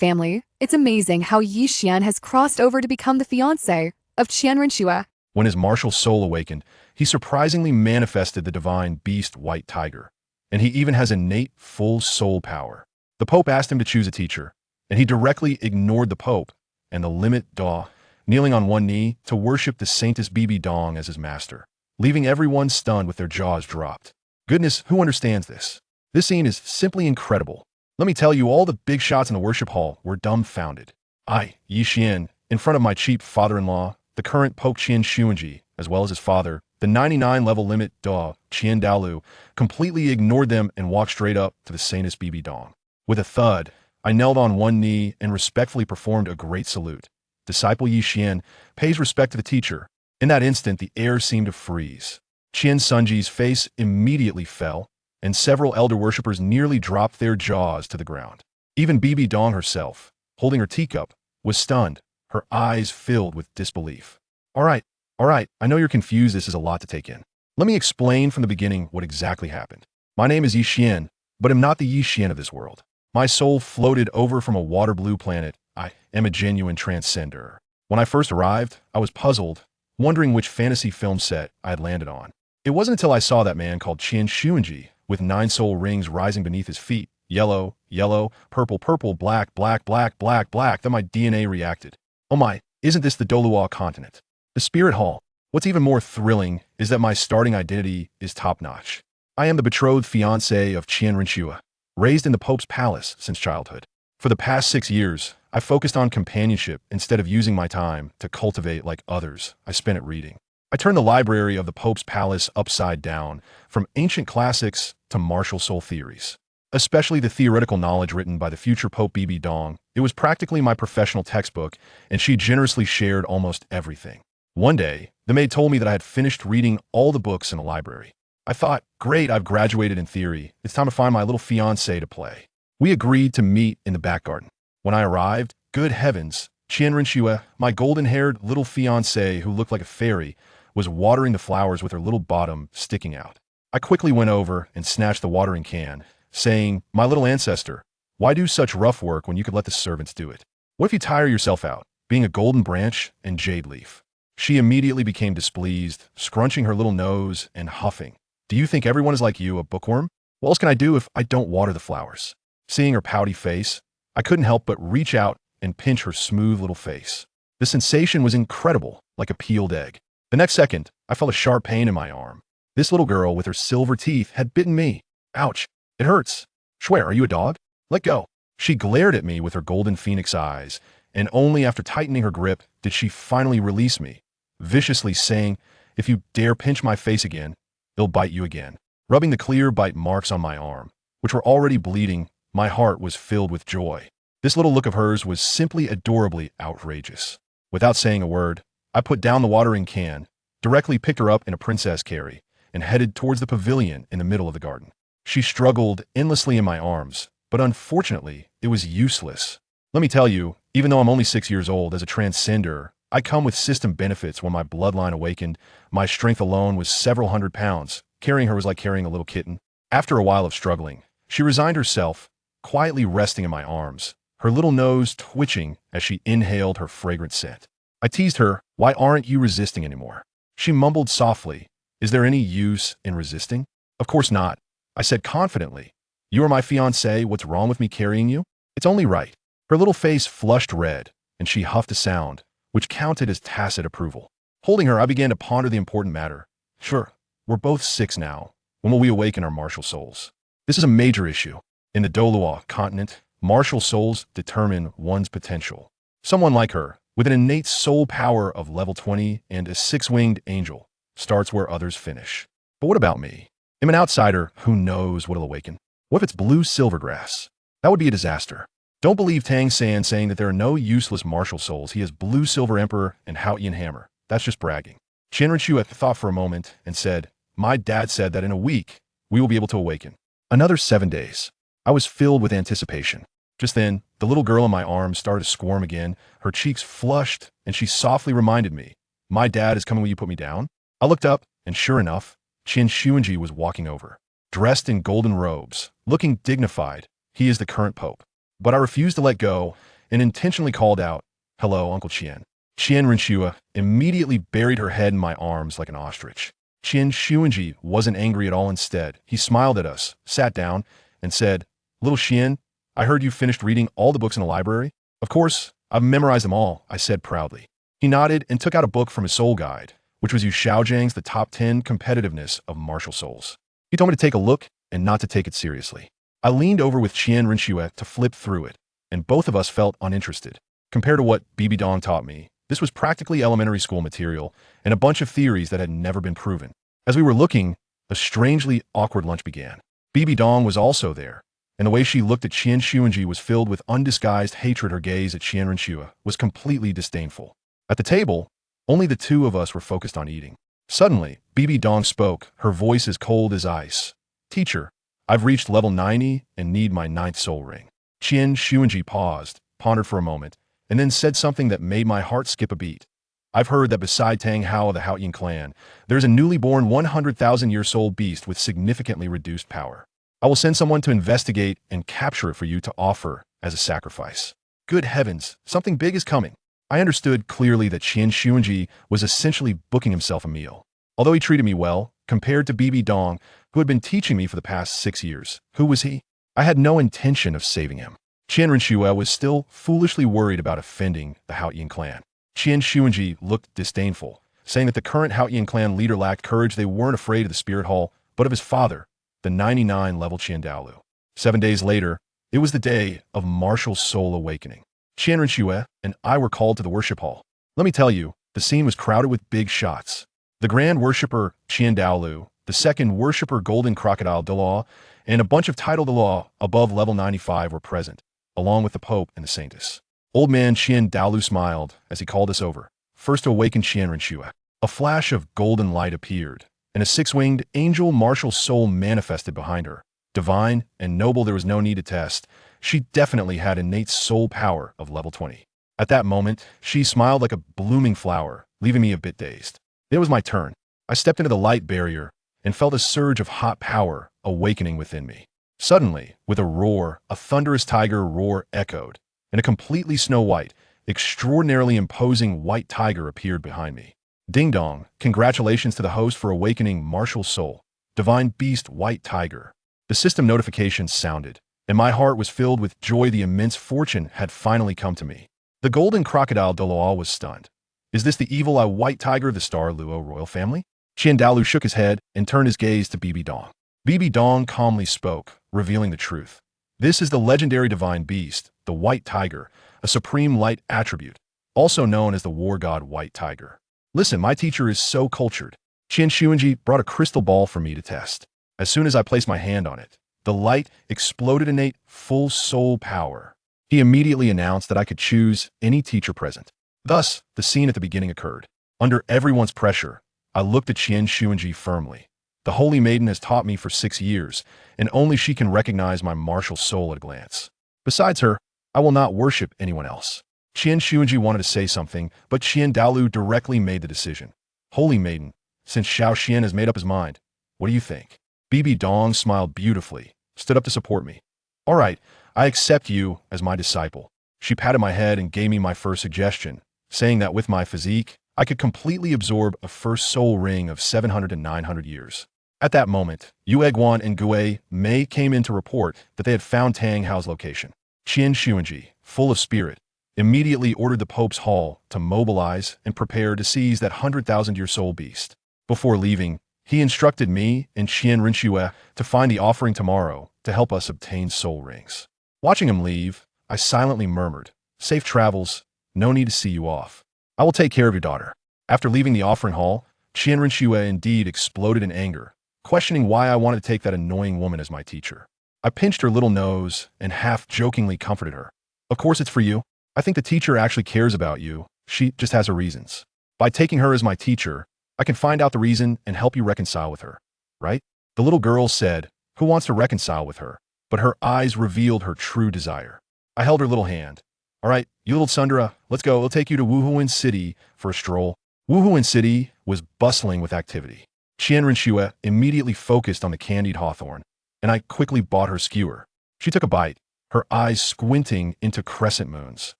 family, it's amazing how Qian has crossed over to become the fiancé of Qian Renshua. When his martial soul awakened, he surprisingly manifested the divine beast white tiger, and he even has innate full soul power. The Pope asked him to choose a teacher, and he directly ignored the Pope and the limit Da, kneeling on one knee to worship the Saintess BibiDong as his master, leaving everyone stunned with their jaws dropped. Goodness, who understands this? This scene is simply incredible. Let me tell you, all the big shots in the worship hall were dumbfounded. I, Qian, in front of my cheap father-in-law, the current Pope Xunji, as well as his father, the 99-level limit Da, Qian Dalu, completely ignored them and walked straight up to the Saintess BibiDong. With a thud, I knelt on one knee and respectfully performed a great salute. Disciple Qian pays respect to the teacher. In that instant, the air seemed to freeze. Xunji's face immediately fell, and several elder worshippers nearly dropped their jaws to the ground. Even BibiDong herself, holding her teacup, was stunned, her eyes filled with disbelief. All right, I know you're confused. This is a lot to take in. Let me explain from the beginning what exactly happened. My name is Qian, but I'm not the Qian of this world. My soul floated over from a water-blue planet. I am a genuine transcender. When I first arrived, I was puzzled, wondering which fantasy film set I had landed on. It wasn't until I saw that man called Xunji, with 9 soul rings rising beneath his feet, yellow, yellow, purple, purple, black, black, black, black, black, that my DNA reacted. Oh my, isn't this the Douluo continent? The Spirit Hall. What's even more thrilling is that my starting identity is top-notch. I am the betrothed fiancé of Qian Renshua, raised in the Pope's palace since childhood. For the past 6 years, I focused on companionship instead of using my time to cultivate like others. I spent it reading. I turned the library of the Pope's palace upside down, from ancient classics to martial soul theories. Especially the theoretical knowledge written by the future Pope BibiDong. It was practically my professional textbook, and she generously shared almost everything. One day, the maid told me that I had finished reading all the books in the library. I thought, great, I've graduated in theory. It's time to find my little fiancé to play. We agreed to meet in the back garden. When I arrived, good heavens, Qian Renshua, my golden-haired little fiancé who looked like a fairy, was watering the flowers with her little bottom sticking out. I quickly went over and snatched the watering can, saying, "My little ancestor, why do such rough work when you could let the servants do it? What if you tire yourself out, being a golden branch and jade leaf?" She immediately became displeased, scrunching her little nose and huffing. "Do you think everyone is like you, a bookworm? What else can I do if I don't water the flowers?" Seeing her pouty face, I couldn't help but reach out and pinch her smooth little face. The sensation was incredible, like a peeled egg. The next second, I felt a sharp pain in my arm. This little girl with her silver teeth had bitten me. Ouch, it hurts. Swear, are you a dog? Let go. She glared at me with her golden phoenix eyes, and only after tightening her grip did she finally release me, viciously saying, "If you dare pinch my face again, they'll bite you again." Rubbing the clear bite marks on my arm, which were already bleeding, my heart was filled with joy. This little look of hers was simply adorably outrageous. Without saying a word, I put down the watering can, directly picked her up in a princess carry, and headed towards the pavilion in the middle of the garden. She struggled endlessly in my arms, but unfortunately, it was useless. Let me tell you, even though I'm only 6 years old, as a transcender, I come with system benefits. When my bloodline awakened, my strength alone was several hundred pounds. Carrying her was like carrying a little kitten. After a while of struggling, she resigned herself, quietly resting in my arms, her little nose twitching as she inhaled her fragrant scent. I teased her, "Why aren't you resisting anymore?" She mumbled softly, "Is there any use in resisting?" "Of course not," I said confidently. "You are my fiancé. What's wrong with me carrying you? It's only right." Her little face flushed red, and she huffed a sound, which counted as tacit approval. Holding her, I began to ponder the important matter. Sure, we're both 6 now. When will we awaken our martial souls? This is a major issue. In the Douluo continent, martial souls determine one's potential. Someone like her, with an innate soul power of level 20 and a 6-winged angel, starts where others finish. But what about me? I'm an outsider. Who knows what'll awaken? What if it's blue silvergrass? That would be a disaster. Don't believe Tang San saying that there are no useless martial souls. He is Blue Silver Emperor and Haotian Hammer. That's just bragging. Qian Renshua thought for a moment and said, "My dad said that in a week, we will be able to awaken. Another 7 days." I was filled with anticipation. Just then, the little girl in my arms started to squirm again. Her cheeks flushed, and she softly reminded me, "My dad is coming. Will you put me down?" I looked up, and sure enough, Xunji was walking over. Dressed in golden robes, looking dignified, he is the current pope. But I refused to let go, and intentionally called out, "Hello, Uncle Qian." Qian Renshua immediately buried her head in my arms like an ostrich. Qian Xunji wasn't angry at all. Instead, he smiled at us, sat down, and said, "Little Qian, I heard you finished reading all the books in the library?" "Of course, I've memorized them all," I said proudly. He nodded and took out a book from his soul guide, which was Yu Xiaojiang's The Top 10 Competitiveness of Martial Souls. He told me to take a look and not to take it seriously. I leaned over with Qian Renshua to flip through it, and both of us felt uninterested. Compared to what BibiDong taught me, this was practically elementary school material and a bunch of theories that had never been proven. As we were looking, a strangely awkward lunch began. BibiDong was also there, and the way she looked at Qian Xunji was filled with undisguised hatred. Her gaze at Qian Renshua was completely disdainful. At the table, only the two of us were focused on eating. Suddenly, BibiDong spoke, her voice as cold as ice. "Teacher, I've reached level 90 and need my 9th soul ring." Qian Xunji paused, pondered for a moment, and then said something that made my heart skip a beat. "I've heard that beside Tang Hao of the Haoyan clan, there's a newly born 100,000-year soul beast with significantly reduced power. I will send someone to investigate and capture it for you to offer as a sacrifice." Good heavens, something big is coming. I understood clearly that Qian Xunji was essentially booking himself a meal. Although he treated me well, compared to BibiDong, who had been teaching me for the past 6 years, who was he? I had no intention of saving him. Qian Renshua was still foolishly worried about offending the Haoyan clan. Qian Xunji looked disdainful, saying that the current Haoyan clan leader lacked courage. They weren't afraid of the spirit hall, but of his father, the 99-level Qian Dalu. 7 days later, it was the day of martial soul awakening. Qian Renshua and I were called to the worship hall. Let me tell you, the scene was crowded with big shots. The Grand Worshipper Qian Dalu, the Second Worshipper Golden Crocodile Douluo, and a bunch of titled Douluo above level 95 were present, along with the Pope and the Saintess. Old man Qian Dalu smiled as he called us over, first to awaken Qian Renshua. A flash of golden light appeared, and a 6-winged angel martial soul manifested behind her. Divine and noble, there was no need to test. She definitely had innate soul power of level 20. At that moment, she smiled like a blooming flower, leaving me a bit dazed. It was my turn. I stepped into the light barrier and felt a surge of hot power awakening within me. Suddenly, with a roar, a thunderous tiger roar echoed, and a completely snow-white, extraordinarily imposing white tiger appeared behind me. Ding dong, congratulations to the host for awakening martial soul, divine beast white tiger. The system notification sounded, and my heart was filled with joy. The immense fortune had finally come to me. The golden crocodile Douluo was stunned. Is this the evil eye white tiger of the Star Luo royal family? Qian Dalu shook his head and turned his gaze to BibiDong. BibiDong calmly spoke, revealing the truth. This is the legendary divine beast, the white tiger, a supreme light attribute, also known as the war god white tiger. Listen, my teacher is so cultured. Qian Xunji brought a crystal ball for me to test. As soon as I placed my hand on it, the light exploded innate full soul power. He immediately announced that I could choose any teacher present. Thus, the scene at the beginning occurred. Under everyone's pressure, I looked at Qian Xunji firmly. The Holy Maiden has taught me for 6 years, and only she can recognize my martial soul at a glance. Besides her, I will not worship anyone else. Qian Xunji wanted to say something, but Qian Dalu directly made the decision. Holy Maiden, since Xiao Xian has made up his mind, what do you think? BibiDong smiled beautifully, stood up to support me. All right, I accept you as my disciple. She patted my head and gave me my first suggestion, saying that with my physique, I could completely absorb a first soul ring of 700 to 900 years. At that moment, Yu Eguan and Gue Mei came in to report that they had found Tang Hao's location. Qian Xunji, full of spirit, immediately ordered the Pope's hall to mobilize and prepare to seize that 100,000-year soul beast. Before leaving, he instructed me and Qian Renshua to find the offering tomorrow to help us obtain soul rings. Watching him leave, I silently murmured, "Safe travels, no need to see you off. I will take care of your daughter." After leaving the offering hall, Qian Renshua indeed exploded in anger, questioning why I wanted to take that annoying woman as my teacher. I pinched her little nose and half-jokingly comforted her. "Of course it's for you. I think the teacher actually cares about you. She just has her reasons. By taking her as my teacher, I can find out the reason and help you reconcile with her, right?" The little girl said, "Who wants to reconcile with her?" But her eyes revealed her true desire. I held her little hand. "All right, you little Sundra, let's go. We'll take you to Wuhuan City for a stroll." Wuhuan City was bustling with activity. Qian Renshua immediately focused on the candied hawthorn, and I quickly bought her skewer. She took a bite, her eyes squinting into crescent moons.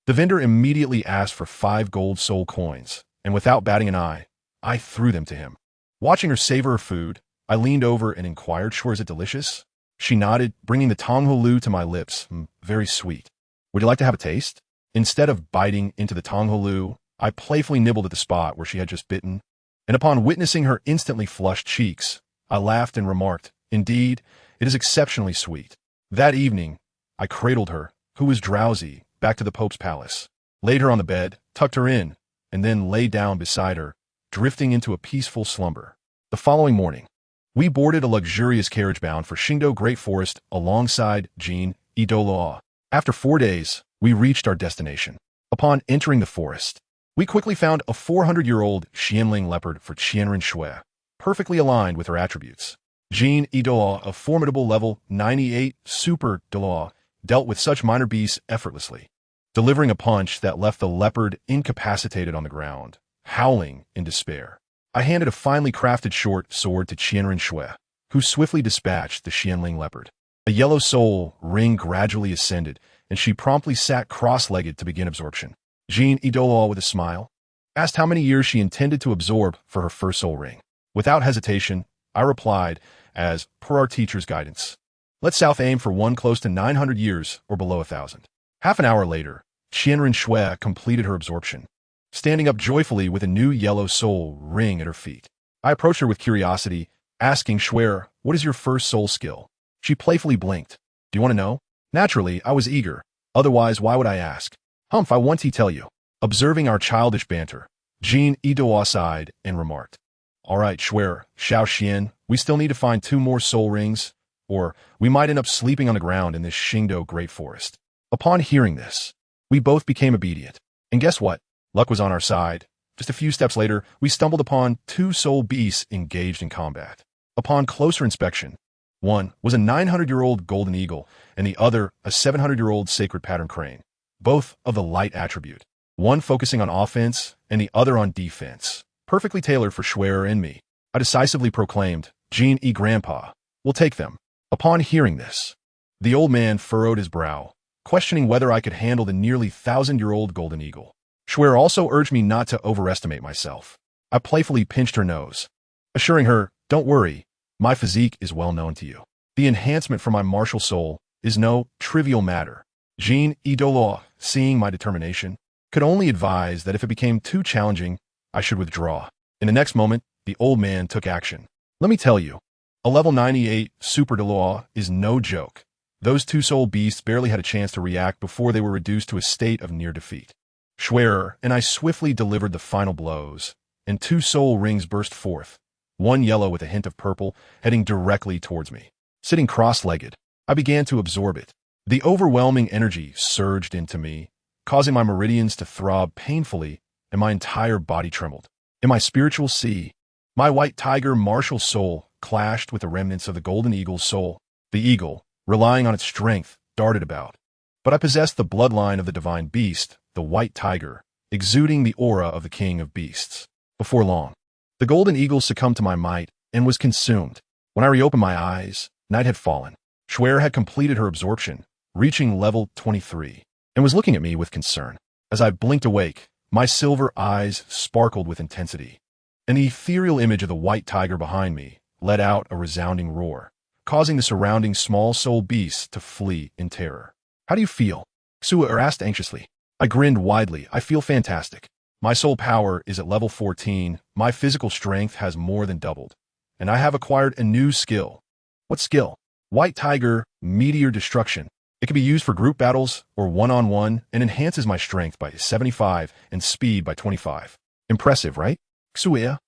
The vendor immediately asked for 5 gold soul coins, and without batting an eye, I threw them to him. Watching her savor her food, I leaned over and inquired, "Sure, is it delicious?" She nodded, bringing the tongholu to my lips. Very sweet. Would you like to have a taste? Instead of biting into the tongholu, I playfully nibbled at the spot where she had just bitten, and upon witnessing her instantly flushed cheeks, I laughed and remarked, "Indeed, it is exceptionally sweet." That evening, I cradled her, who was drowsy, back to the Pope's palace, laid her on the bed, tucked her in, and then lay down beside her, drifting into a peaceful slumber. The following morning, we boarded a luxurious carriage bound for Qingdao Great Forest alongside Qian, Douluo. After 4 days, we reached our destination. Upon entering the forest, we quickly found a 400-year-old Qianling leopard for Qianren Shui, perfectly aligned with her attributes. Qian Douluo, a formidable level 98 super Douluo, dealt with such minor beasts effortlessly, delivering a punch that left the leopard incapacitated on the ground, howling in despair. I handed a finely crafted short sword to Qianren Shui, who swiftly dispatched the Qianling leopard. A yellow soul ring gradually ascended, and she promptly sat cross-legged to begin absorption. Qian Douluo, with a smile, asked how many years she intended to absorb for her first soul ring. Without hesitation, I replied, as per our teacher's guidance, "Let's south aim for one close to 900 years or below 1,000. Half an hour later, Qianren Shui completed her absorption, standing up joyfully with a new yellow soul ring at her feet. I approached her with curiosity, asking Shui, "What is your first soul skill?" She playfully blinked. "Do you want to know?" Naturally, I was eager. Otherwise, why would I ask? "Humph, I want to tell you." Observing our childish banter, Qian Douluo sighed and remarked, "All right, Shui, Xiao Xian, we still need to find 2 more soul rings, or we might end up sleeping on the ground in this Qingdao Great Forest." Upon hearing this, we both became obedient. And guess what? Luck was on our side. Just a few steps later, we stumbled upon 2 soul beasts engaged in combat. Upon closer inspection, one was a 900-year-old golden eagle, and the other a 700-year-old sacred pattern crane, both of the light attribute, one focusing on offense and the other on defense, perfectly tailored for Shui and me. I decisively proclaimed, "Qian Grandpa, we'll take them." Upon hearing this, the old man furrowed his brow, questioning whether I could handle the nearly 1,000-year-old golden eagle. Shui also urged me not to overestimate myself. I playfully pinched her nose, assuring her, "Don't worry, my physique is well known to you. The enhancement for my martial soul is no trivial matter." Qian Douluo, seeing my determination, could only advise that if it became too challenging, I should withdraw. In the next moment, the old man took action. "Let me tell you, a level 98 super Douluo is no joke. Those 2 soul beasts barely had a chance to react before they were reduced to a state of near defeat. Shui and I swiftly delivered the final blows, and 2 soul rings burst forth, one yellow with a hint of purple, heading directly towards me. Sitting cross-legged, I began to absorb it. The overwhelming energy surged into me, causing my meridians to throb painfully, and my entire body trembled. In my spiritual sea, my white tiger martial soul clashed with the remnants of the golden eagle's soul. The eagle, relying on its strength, darted about. But I possessed the bloodline of the divine beast, the white tiger, exuding the aura of the king of beasts. Before long, the golden eagle succumbed to my might and was consumed. When I reopened my eyes, night had fallen. Shui had completed her absorption, reaching level 23, and was looking at me with concern. As I blinked awake, my silver eyes sparkled with intensity, and the ethereal image of the white tiger behind me let out a resounding roar, causing the surrounding small soul beasts to flee in terror. "How do you feel?" Xue asked anxiously. I grinned widely. "I feel fantastic. My soul power is at level 14, my physical strength has more than doubled, and I have acquired a new skill." "What skill?" "White Tiger Meteor Destruction. It can be used for group battles or one-on-one and enhances my strength by 75 and speed by 25. Impressive, right?" Xue,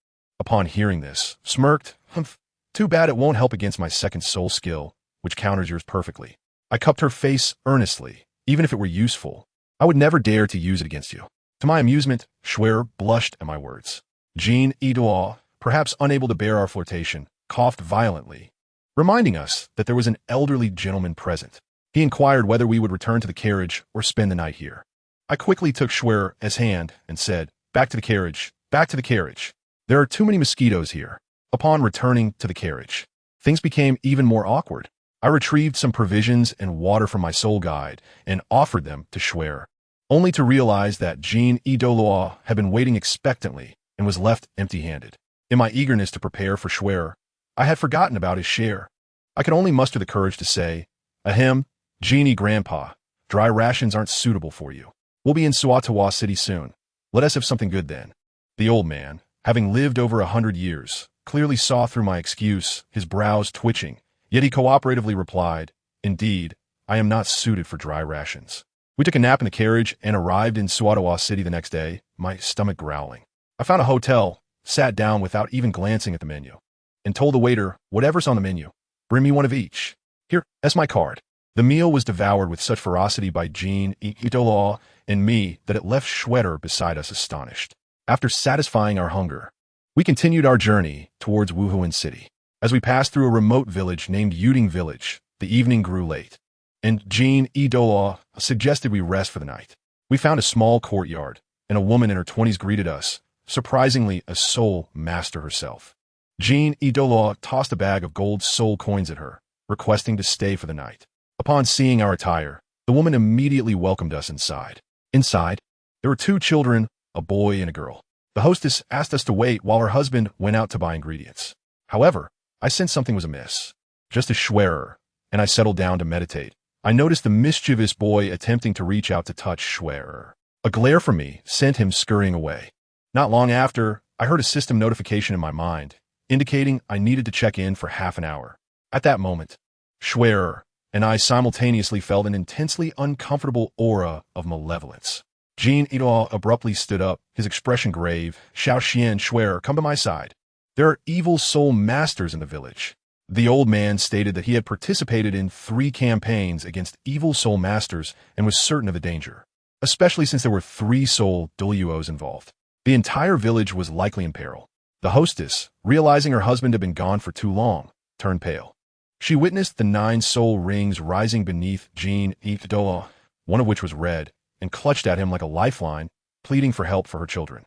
upon hearing this, smirked. "Humph. Too bad it won't help against my second soul skill, which counters yours perfectly." I cupped her face earnestly. "Even if it were useful, I would never dare to use it against you." To my amusement, Shui blushed at my words. Qian Douluo, perhaps unable to bear our flirtation, coughed violently, reminding us that there was an elderly gentleman present. He inquired whether we would return to the carriage or spend the night here. I quickly took Shui's hand and said, "Back to the carriage, back to the carriage. There are too many mosquitoes here." Upon returning to the carriage, things became even more awkward. I retrieved some provisions and water from my soul guide and offered them to Shui. only to realize that Douluo had been waiting expectantly and was left empty-handed. In my eagerness to prepare for Schwer, I had forgotten about his share. I could only muster the courage to say, "Ahem, Genie Grandpa, dry rations aren't suitable for you. We'll be in Suatawa City soon. Let us have something good then." The old man, having lived over 100 years, clearly saw through my excuse, his brows twitching, yet he cooperatively replied, "Indeed, I am not suited for dry rations." We took a nap in the carriage and arrived in Suatawa City the next day, my stomach growling. I found a hotel, sat down without even glancing at the menu, and told the waiter, "Whatever's on the menu, bring me one of each. Here, that's my card." The meal was devoured with such ferocity by Douluo and me that it left Schwetter beside us astonished. After satisfying our hunger, we continued our journey towards Wuhuan City. As we passed through a remote village named Yuding Village, the evening grew late, and Douluo suggested we rest for the night. We found a small courtyard, and a woman in her 20s greeted us, surprisingly a soul master herself. Douluo tossed a bag of gold soul coins at her, requesting to stay for the night. Upon seeing our attire, the woman immediately welcomed us inside. Inside, there were 2 children, a boy and a girl. The hostess asked us to wait while her husband went out to buy ingredients. However, I sensed something was amiss. Just as Schwerer and I settled down to meditate, I noticed the mischievous boy attempting to reach out to touch Schwerer. A glare from me sent him scurrying away. Not long after, I heard a system notification in my mind, indicating I needed to check in for half an hour. At that moment, Schwerer and I simultaneously felt an intensely uncomfortable aura of malevolence. Douluo abruptly stood up, his expression grave. "Xiao Qian, Schwerer, come to my side. There are evil soul masters in the village." The old man stated that he had participated in 3 campaigns against evil soul masters and was certain of the danger, especially since there were 3 soul Douluos involved. The entire village was likely in peril. The hostess, realizing her husband had been gone for too long, turned pale. She witnessed the 9 soul rings rising beneath Douluo, one of which was red, and clutched at him like a lifeline, pleading for help for her children.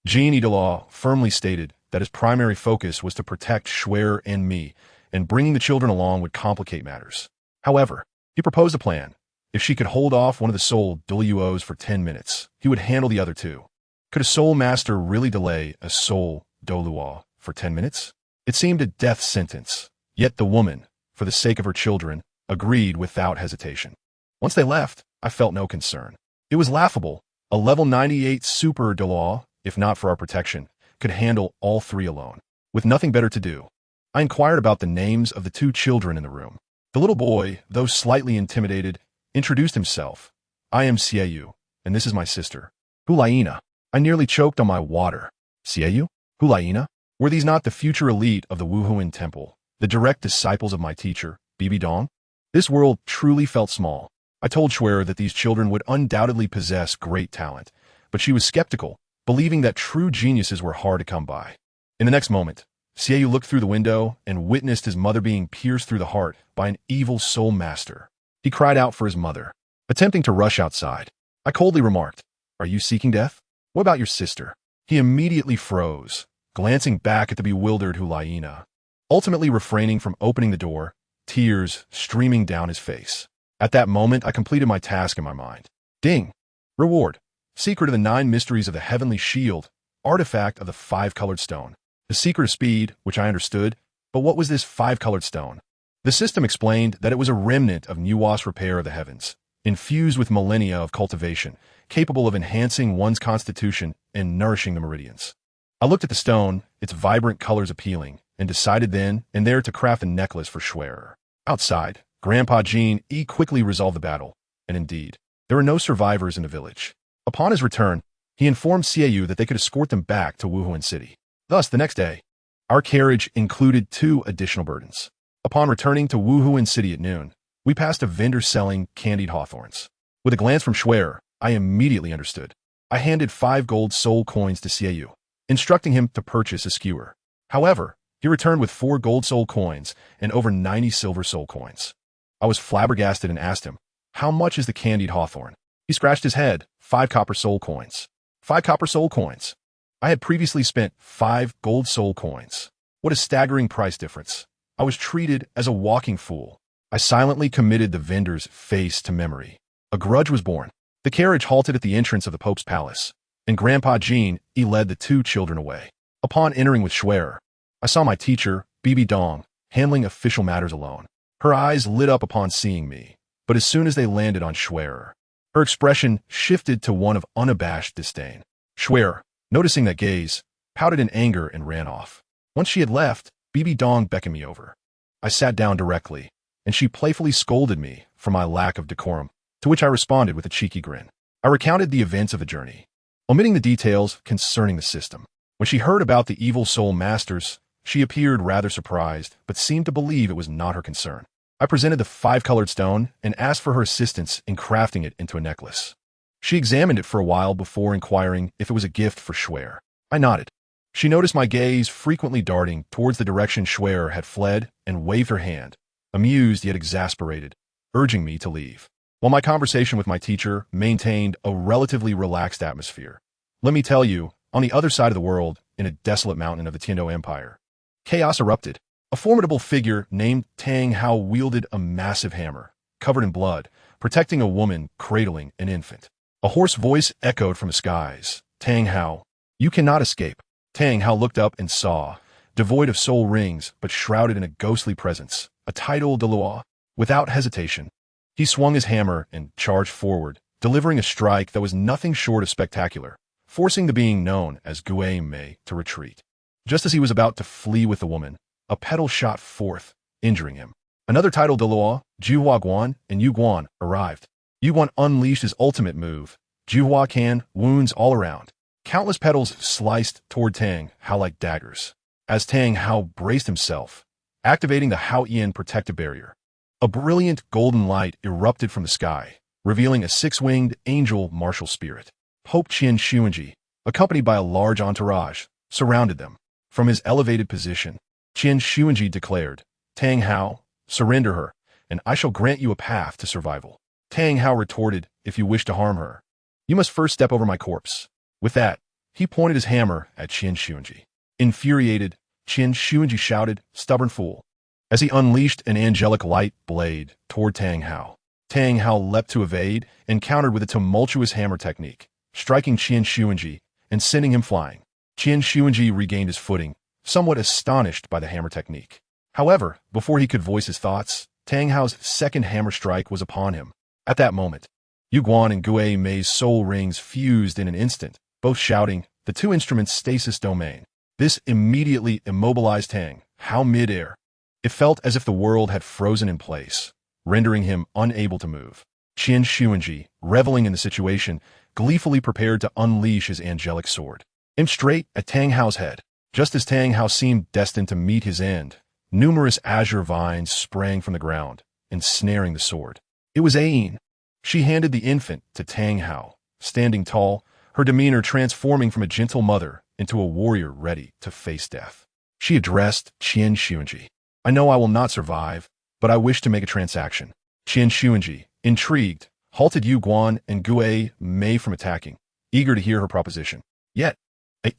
Douluo firmly stated that his primary focus was to protect Schwerer and me, and bringing the children along would complicate matters. However, he proposed a plan. If she could hold off one of the soul Douluos for 10 minutes, he would handle the other 2. Could a soul master really delay a soul Douluo for 10 minutes? It seemed a death sentence, yet the woman, for the sake of her children, agreed without hesitation. Once they left, I felt no concern. It was laughable. A level 98 super Douluo, if not for our protection, could handle all 3 alone. With nothing better to do, I inquired about the names of the 2 children in the room. The little boy, though slightly intimidated, introduced himself. "I am Xiaoyu, and this is my sister, Hulaina." I nearly choked on my water. Xiaoyu? Hulaina? Were these not the future elite of the Wuhuan Temple, the direct disciples of my teacher, BibiDong? This world truly felt small. I told Schwerer that these children would undoubtedly possess great talent, but she was skeptical, believing that true geniuses were hard to come by. In the next moment, Xiaoyu looked through the window and witnessed his mother being pierced through the heart by an evil soul master. He cried out for his mother, attempting to rush outside. I coldly remarked, "Are you seeking death? What about your sister?" He immediately froze, glancing back at the bewildered Hulaina, ultimately refraining from opening the door, tears streaming down his face. At that moment, I completed my task in my mind. Ding! Reward. Secret of the 9 mysteries of the heavenly shield, artifact of the 5-colored stone. The secret of speed, which I understood, but what was this 5-colored stone? The system explained that it was a remnant of Nuwa's repair of the heavens, infused with millennia of cultivation, capable of enhancing one's constitution and nourishing the meridians. I looked at the stone, its vibrant colors appealing, and decided then and there to craft a necklace for Schwerer. Outside, Grandpa Jean quickly resolved the battle, and indeed, there were no survivors in the village. Upon his return, he informed Xiaoyu that they could escort them back to Wuhuan City. Thus, the next day, our carriage included 2 additional burdens. Upon returning to Wuhuan City at noon, we passed a vendor selling candied hawthorns. With a glance from Schwerer, I immediately understood. I handed 5 gold soul coins to Xiaoyu, instructing him to purchase a skewer. However, he returned with 4 gold soul coins and over 90 silver soul coins. I was flabbergasted and asked him, "How much is the candied hawthorn?" He scratched his head. 5 copper soul coins. 5 copper soul coins. I had previously spent 5 gold soul coins. What a staggering price difference. I was treated as a walking fool. I silently committed the vendor's face to memory. A grudge was born. The carriage halted at the entrance of the Pope's palace, and Grandpa Jean led the two children away. Upon entering with Schwerer, I saw my teacher, BibiDong, handling official matters alone. Her eyes lit up upon seeing me, but as soon as they landed on Schwerer, her expression shifted to one of unabashed disdain. Schwerer, noticing that gaze, pouted in anger and ran off. Once she had left, BibiDong beckoned me over. I sat down directly, and she playfully scolded me for my lack of decorum, to which I responded with a cheeky grin. I recounted the events of the journey, omitting the details concerning the system. When she heard about the evil soul masters, she appeared rather surprised, but seemed to believe it was not her concern. I presented the 5-colored stone and asked for her assistance in crafting it into a necklace. She examined it for a while before inquiring if it was a gift for Schwerer. I nodded. She noticed my gaze frequently darting towards the direction Schwerer had fled and waved her hand, amused yet exasperated, urging me to leave. While my conversation with my teacher maintained a relatively relaxed atmosphere, let me tell you, on the other side of the world, in a desolate mountain of the Tiando Empire, chaos erupted. A formidable figure named Tang Hao wielded a massive hammer, covered in blood, protecting a woman cradling an infant. A hoarse voice echoed from the skies. Tang Hao, you cannot escape. Tang Hao looked up and saw, devoid of soul rings but shrouded in a ghostly presence, a title Dalu. Without hesitation, he swung his hammer and charged forward, delivering a strike that was nothing short of spectacular, forcing the being known as Gui Mei to retreat. Just as he was about to flee with the woman, a petal shot forth, injuring him. Another title Dalu, Juhua Guan, and Yu Guan arrived. Yu Guan unleashed his ultimate move, Juhua Can, wounds all around. Countless petals sliced toward Tang Hao like daggers, as Tang Hao braced himself, activating the Haoyan protective barrier. A brilliant golden light erupted from the sky, revealing a 6-winged angel martial spirit. Pope Qian Xunji, accompanied by a large entourage, surrounded them. From his elevated position, Qian Xunji declared, Tang Hao, surrender her, and I shall grant you a path to survival. Tang Hao retorted, if you wish to harm her, you must first step over my corpse. With that, he pointed his hammer at Qian Xunji. Infuriated, Qian Xunji shouted, stubborn fool, as he unleashed an angelic light blade toward Tang Hao. Tang Hao leapt to evade and countered with a tumultuous hammer technique, striking Qian Xunji and sending him flying. Qian Xunji regained his footing, somewhat astonished by the hammer technique. However, before he could voice his thoughts, Tang Hao's second hammer strike was upon him. At that moment, Yu Guan and Gui Mei's soul rings fused in an instant, both shouting, the two instruments' stasis domain. This immediately immobilized Tang Hao mid-air. It felt as if the world had frozen in place, rendering him unable to move. Qian Xunji, reveling in the situation, gleefully prepared to unleash his angelic sword, aimed straight at Tang Hao's head. Just as Tang Hao seemed destined to meet his end, numerous azure vines sprang from the ground, ensnaring the sword. It was Ain. She handed the infant to Tang Hao, standing tall, her demeanor transforming from a gentle mother into a warrior ready to face death. She addressed Qian Xunji. I know I will not survive, but I wish to make a transaction. Qian Xunji, intrigued, halted Yu Guan and Gui Mei from attacking, eager to hear her proposition. Yet,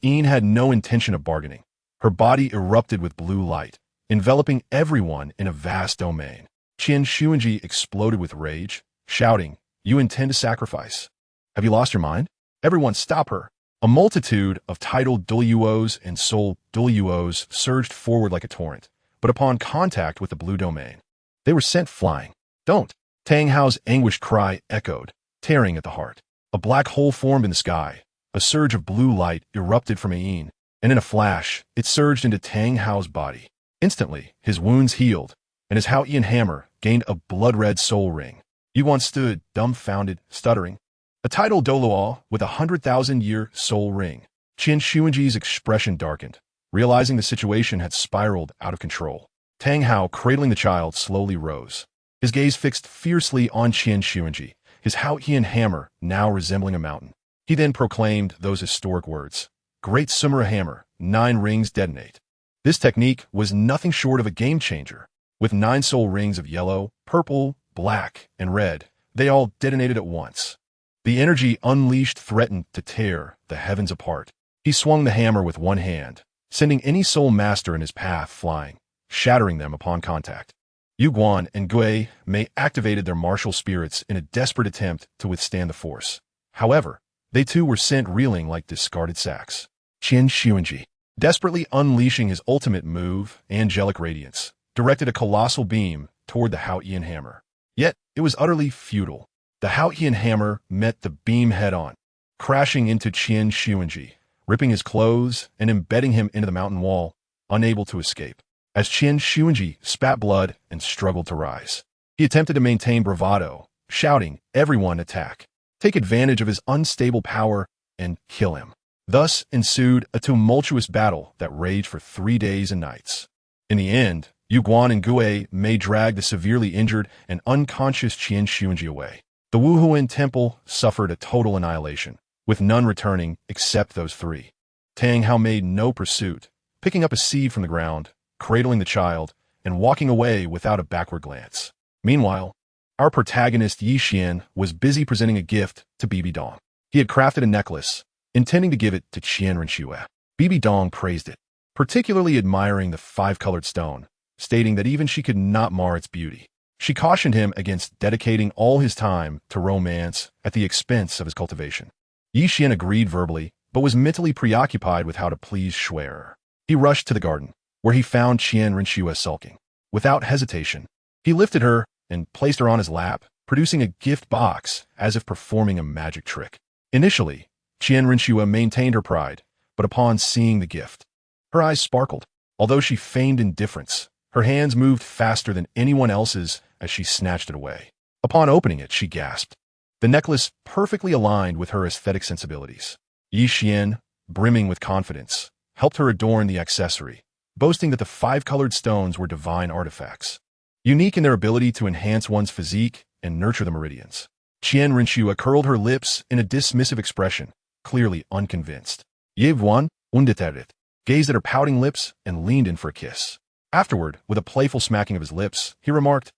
Ain had no intention of bargaining. Her body erupted with blue light, enveloping everyone in a vast domain. Qian Xunji exploded with rage, shouting, you intend to sacrifice? Have you lost your mind? Everyone stop her. A multitude of titled Douluos and soul Douluos surged forward like a torrent, but upon contact with the blue domain, they were sent flying. Don't! Tang Hao's anguished cry echoed, tearing at the heart. A black hole formed in the sky. A surge of blue light erupted from Ain, and in a flash, it surged into Tang Hao's body. Instantly, his wounds healed, and his Haoyan hammer gained a blood-red soul ring. Yu Guan stood, dumbfounded, stuttering. A title Douluo with 100,000-year soul ring. Qian Xunji's expression darkened, realizing the situation had spiraled out of control. Tang Hao, cradling the child, slowly rose. His gaze fixed fiercely on Qian Xunji, his Haoyan hammer now resembling a mountain. He then proclaimed those historic words, Great Sumera Hammer, 9 rings detonate. This technique was nothing short of a game-changer. With 9 soul rings of yellow, purple, black, and red, they all detonated at once. The energy unleashed threatened to tear the heavens apart. He swung the hammer with one hand, sending any soul master in his path flying, shattering them upon contact. Yu Guan and Gui Mei activated their martial spirits in a desperate attempt to withstand the force. However, they too were sent reeling like discarded sacks. Xunji, desperately unleashing his ultimate move, Angelic Radiance, directed a colossal beam toward the Haotian hammer. Yet, it was utterly futile. The Haotian hammer met the beam head-on, crashing into Xunji, ripping his clothes and embedding him into the mountain wall, unable to escape. As Xunji spat blood and struggled to rise, he attempted to maintain bravado, shouting, "Everyone attack! Take advantage of his unstable power and kill him." Thus ensued a tumultuous battle that raged for 3 days and nights. In the end, Yu Guan and Gui Mei dragged the severely injured and unconscious Xunji away. The Wuhuan temple suffered a total annihilation, with none returning except those 3. Tang Hao made no pursuit, picking up a seed from the ground, cradling the child, and walking away without a backward glance. Meanwhile, our protagonist Yi Qian was busy presenting a gift to BibiDong. He had crafted a necklace, intending to give it to Qian Renshue. BibiDong praised it, particularly admiring the 5-colored stone, stating that even she could not mar its beauty. She cautioned him against dedicating all his time to romance at the expense of his cultivation. Yi Qian agreed verbally, but was mentally preoccupied with how to please Shuer. He rushed to the garden, where he found Qian Renshue sulking. Without hesitation, he lifted her and placed her on his lap, producing a gift box as if performing a magic trick. Initially, Qian Renshue maintained her pride, but upon seeing the gift, her eyes sparkled. Although she feigned indifference, her hands moved faster than anyone else's as she snatched it away. Upon opening it, she gasped. The necklace perfectly aligned with her aesthetic sensibilities. Yi Qian, brimming with confidence, helped her adorn the accessory, boasting that the 5-colored stones were divine artifacts, unique in their ability to enhance one's physique and nurture the meridians. Qian Renshue curled her lips in a dismissive expression, clearly unconvinced. Ye Vuan, undetected, gazed at her pouting lips and leaned in for a kiss. Afterward, with a playful smacking of his lips, he remarked,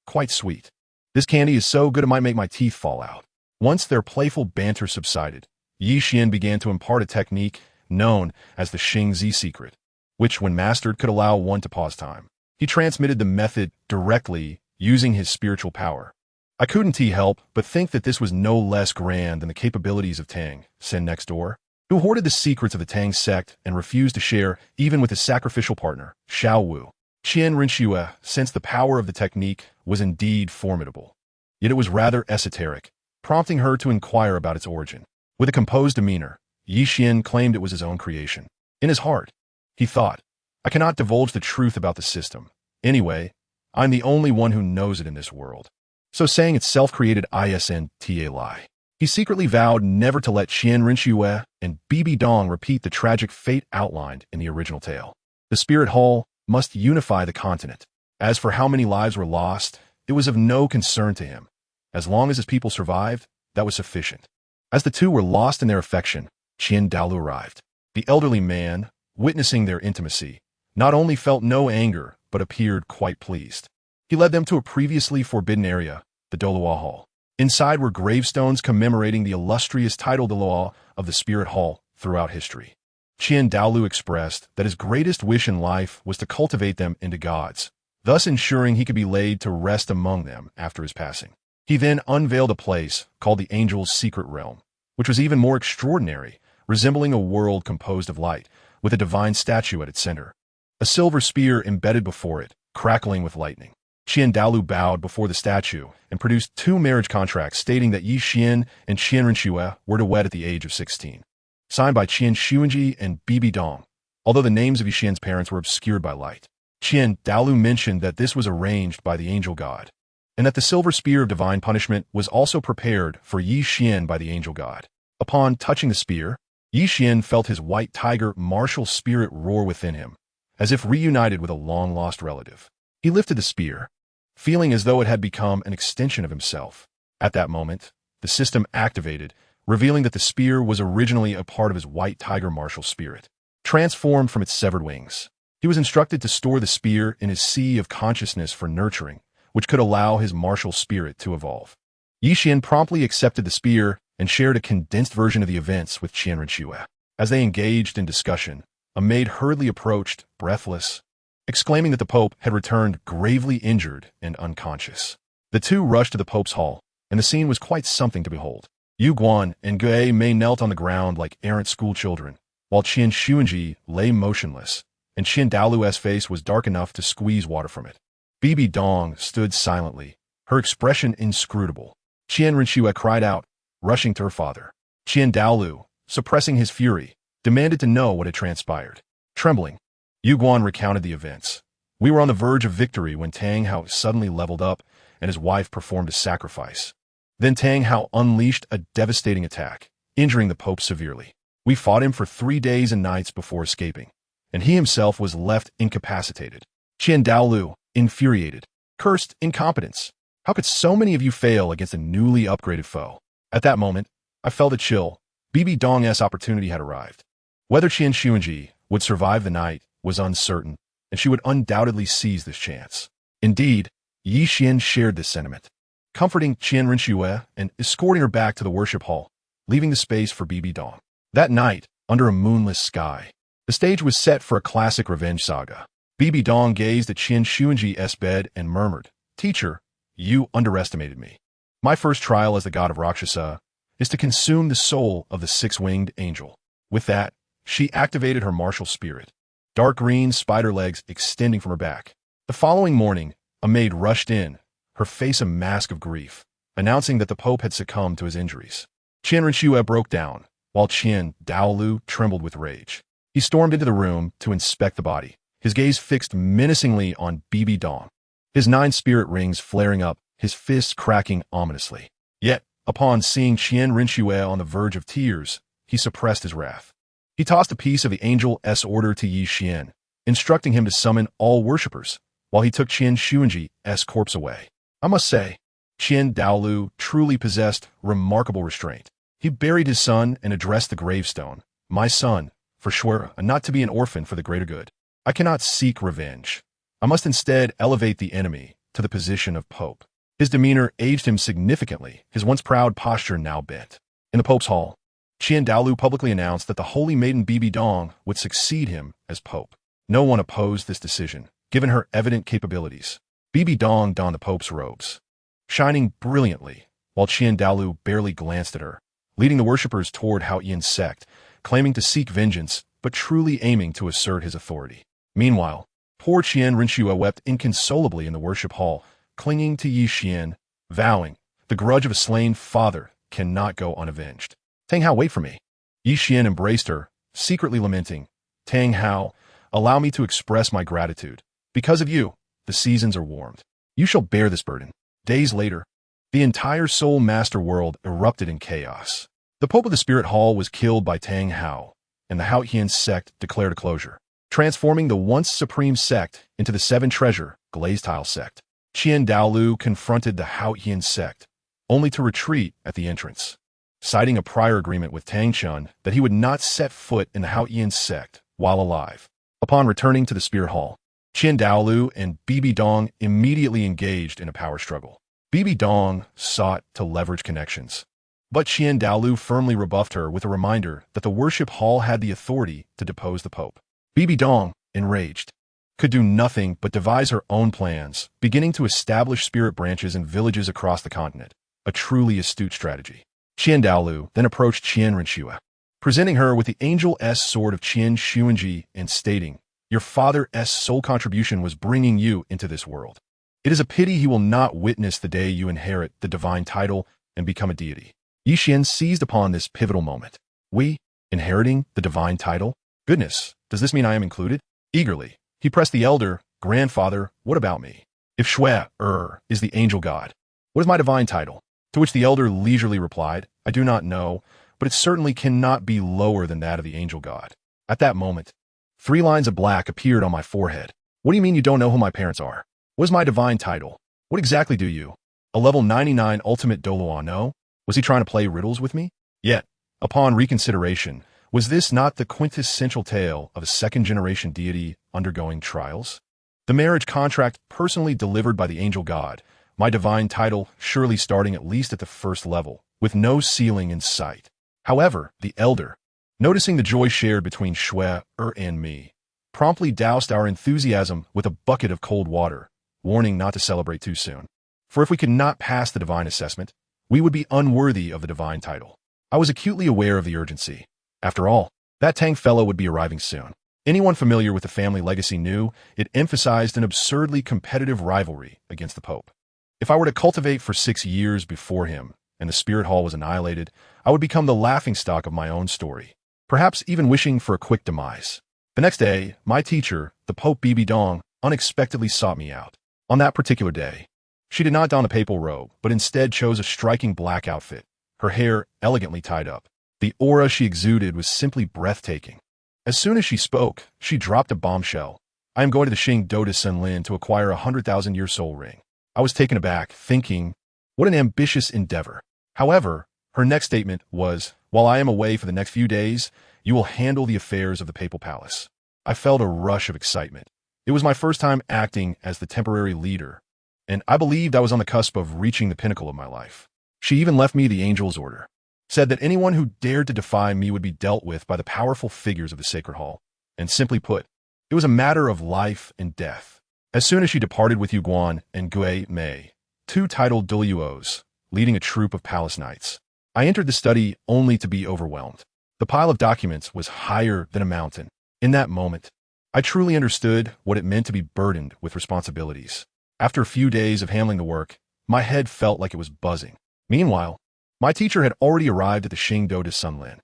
quite sweet. This candy is so good it might make my teeth fall out. Once their playful banter subsided, Yi Qian began to impart a technique known as the Xingzi secret, which, when mastered, could allow one to pause time. He transmitted the method directly, using his spiritual power. I couldn't help but think that this was no less grand than the capabilities of Tang, Sen next door, who hoarded the secrets of the Tang sect and refused to share even with his sacrificial partner, Xiao Wu. Qian Renshue sensed the power of the technique was indeed formidable, yet it was rather esoteric, prompting her to inquire about its origin. With a composed demeanor, Yi Qian claimed it was his own creation. In his heart, he thought, I cannot divulge the truth about the system. Anyway, I'm the only one who knows it in this world. So saying it's self-created ISNTA lie. He secretly vowed never to let Qian Renshue and BibiDong repeat the tragic fate outlined in the original tale. The Spirit Hall must unify the continent. As for how many lives were lost, it was of no concern to him. As long as his people survived, that was sufficient. As the two were lost in their affection, Qian Dalu arrived. The elderly man, witnessing their intimacy, not only felt no anger, but appeared quite pleased. He led them to a previously forbidden area, the Douluo Hall. Inside were gravestones commemorating the illustrious title Douluo of the Spirit Hall throughout history. Qian Dalu expressed that his greatest wish in life was to cultivate them into gods, thus ensuring he could be laid to rest among them after his passing. He then unveiled a place called the Angel's Secret Realm, which was even more extraordinary, resembling a world composed of light, with a divine statue at its center. A silver spear embedded before it, crackling with lightning. Qian Dalu bowed before the statue and produced 2 marriage contracts stating that Yi Qian and Qian Renshue were to wed at the age of 16. Signed by Qian Xunji and BibiDong, although the names of Yi Qian's parents were obscured by light. Qian Dalu mentioned that this was arranged by the angel god, and that the silver spear of divine punishment was also prepared for Yi Qian by the angel god. Upon touching the spear, Yi Qian felt his white tiger martial spirit roar within him, as if reunited with a long-lost relative. He lifted the spear, feeling as though it had become an extension of himself. At that moment, the system activated, revealing that the spear was originally a part of his white tiger martial spirit, transformed from its severed wings. He was instructed to store the spear in his sea of consciousness for nurturing, which could allow his martial spirit to evolve. Yi Qian promptly accepted the spear and shared a condensed version of the events with Qian Renshue. As they engaged in discussion, a maid hurriedly approached, breathless. exclaiming that the Pope had returned gravely injured and unconscious. The two rushed to the Pope's hall, and the scene was quite something to behold. Yu Guan and Gue Mei knelt on the ground like errant schoolchildren, while Qian Xunji lay motionless, and Qian Dalu's face was dark enough to squeeze water from it. BibiDong stood silently, her expression inscrutable. Qian Renshue cried out, rushing to her father. Qian Dalu, suppressing his fury, demanded to know what had transpired. Trembling, Yu Guan recounted the events. We were on the verge of victory when Tang Hao suddenly leveled up and his wife performed a sacrifice. Then Tang Hao unleashed a devastating attack, injuring the Pope severely. We fought him for 3 days and nights before escaping, and he himself was left incapacitated. Qian Dalu, infuriated, cursed incompetence. How could so many of you fail against a newly upgraded foe? At that moment, I felt a chill. BibiDong's opportunity had arrived. Whether Qian Xunji would survive the night was uncertain, and she would undoubtedly seize this chance. Indeed, Yi Xian shared this sentiment, comforting Qian Renshue and escorting her back to the worship hall, leaving the space for BibiDong. That night, under a moonless sky, the stage was set for a classic revenge saga. BibiDong gazed at Qian Xunji's bed and murmured, "Teacher, you underestimated me. My first trial as the god of Rakshasa is to consume the soul of the six-winged angel." With that, she activated her martial spirit, dark green spider legs extending from her back. The following morning, a maid rushed in, her face a mask of grief, announcing that the Pope had succumbed to his injuries. Qian Renshue broke down, while Qian Dalu trembled with rage. He stormed into the room to inspect the body, his gaze fixed menacingly on BibiDong, his 9 spirit rings flaring up, his fists cracking ominously. Yet, upon seeing Qian Renshue on the verge of tears, he suppressed his wrath. He tossed a piece of the angel's order to Yi Xian, instructing him to summon all worshippers, while he took Qian Xunji's corpse away. I must say, Qian Dalu truly possessed remarkable restraint. He buried his son and addressed the gravestone. My son, for sure, not to be an orphan for the greater good. I cannot seek revenge. I must instead elevate the enemy to the position of Pope. His demeanor aged him significantly, his once proud posture now bent. In the Pope's hall, Qian Dalu publicly announced that the holy maiden BibiDong would succeed him as Pope. No one opposed this decision, given her evident capabilities. BibiDong donned the Pope's robes, shining brilliantly, while Qian Dalu barely glanced at her, leading the worshippers toward Haoyan's sect, claiming to seek vengeance, but truly aiming to assert his authority. Meanwhile, poor Qian Renshue wept inconsolably in the worship hall, clinging to Yi Xian, vowing, the grudge of a slain father cannot go unavenged. Tang Hao, wait for me. Yi Xian embraced her, secretly lamenting, Tang Hao, allow me to express my gratitude. Because of you, the seasons are warmed. You shall bear this burden. Days later, the entire Soul Master world erupted in chaos. The Pope of the Spirit Hall was killed by Tang Hao, and the Haoyan sect declared a closure, transforming the once supreme sect into the 7-treasure glazed tile sect. Qian Dalu confronted the Haoyan sect, only to retreat at the entrance, citing a prior agreement with Tang Chun that he would not set foot in the Haoyan sect while alive. Upon returning to the Spirit Hall, Qian Dalu and BibiDong immediately engaged in a power struggle. BibiDong sought to leverage connections, but Qian Dalu firmly rebuffed her with a reminder that the worship hall had the authority to depose the Pope. BibiDong, enraged, could do nothing but devise her own plans, beginning to establish spirit branches in villages across the continent, a truly astute strategy. Qian Dalu then approached Qian Renshue, presenting her with the angel's sword of Qian Xunji and stating, your father's sole contribution was bringing you into this world. It is a pity he will not witness the day you inherit the divine title and become a deity. Yi Xian seized upon this pivotal moment. We, inheriting the divine title? Goodness, does this mean I am included? Eagerly, he pressed the elder, grandfather, what about me? If Xue is the angel god, what is my divine title? To which the elder leisurely replied, I do not know, but it certainly cannot be lower than that of the angel god. At that moment, 3 lines of black appeared on my forehead. What do you mean you don't know who my parents are? What is my divine title? What exactly do you? A level 99 ultimate Douluo know? Was he trying to play riddles with me? Yet, upon reconsideration, was this not the quintessential tale of a second-generation deity undergoing trials? The marriage contract personally delivered by the angel god, my divine title surely starting at least at the first level, with no ceiling in sight. However, the elder, noticing the joy shared between Xue and me, promptly doused our enthusiasm with a bucket of cold water, warning not to celebrate too soon. For if we could not pass the divine assessment, we would be unworthy of the divine title. I was acutely aware of the urgency. After all, that Tang fellow would be arriving soon. Anyone familiar with the family legacy knew it emphasized an absurdly competitive rivalry against the Pope. If I were to cultivate for 6 years before him, and the spirit hall was annihilated, I would become the laughingstock of my own story, perhaps even wishing for a quick demise. The next day, my teacher, the Pope BibiDong, unexpectedly sought me out. On that particular day, she did not don a papal robe, but instead chose a striking black outfit, her hair elegantly tied up. The aura she exuded was simply breathtaking. As soon as she spoke, she dropped a bombshell. I am going to the Qingdao de Senlin to acquire a 100,000-year soul ring. I was taken aback, thinking, what an ambitious endeavor. However, her next statement was, while I am away for the next few days, you will handle the affairs of the papal palace. I felt a rush of excitement. It was my first time acting as the temporary leader, and I believed I was on the cusp of reaching the pinnacle of my life. She even left me the angel's order, said that anyone who dared to defy me would be dealt with by the powerful figures of the sacred hall, and simply put, it was a matter of life and death. As soon as she departed with Yuguan and Gui Mei, 2 titled Douluos, leading a troop of palace knights, I entered the study only to be overwhelmed. The pile of documents was higher than a mountain. In that moment, I truly understood what it meant to be burdened with responsibilities. After a few days of handling the work, my head felt like it was buzzing. Meanwhile, my teacher had already arrived at the Qingdao de Senlin.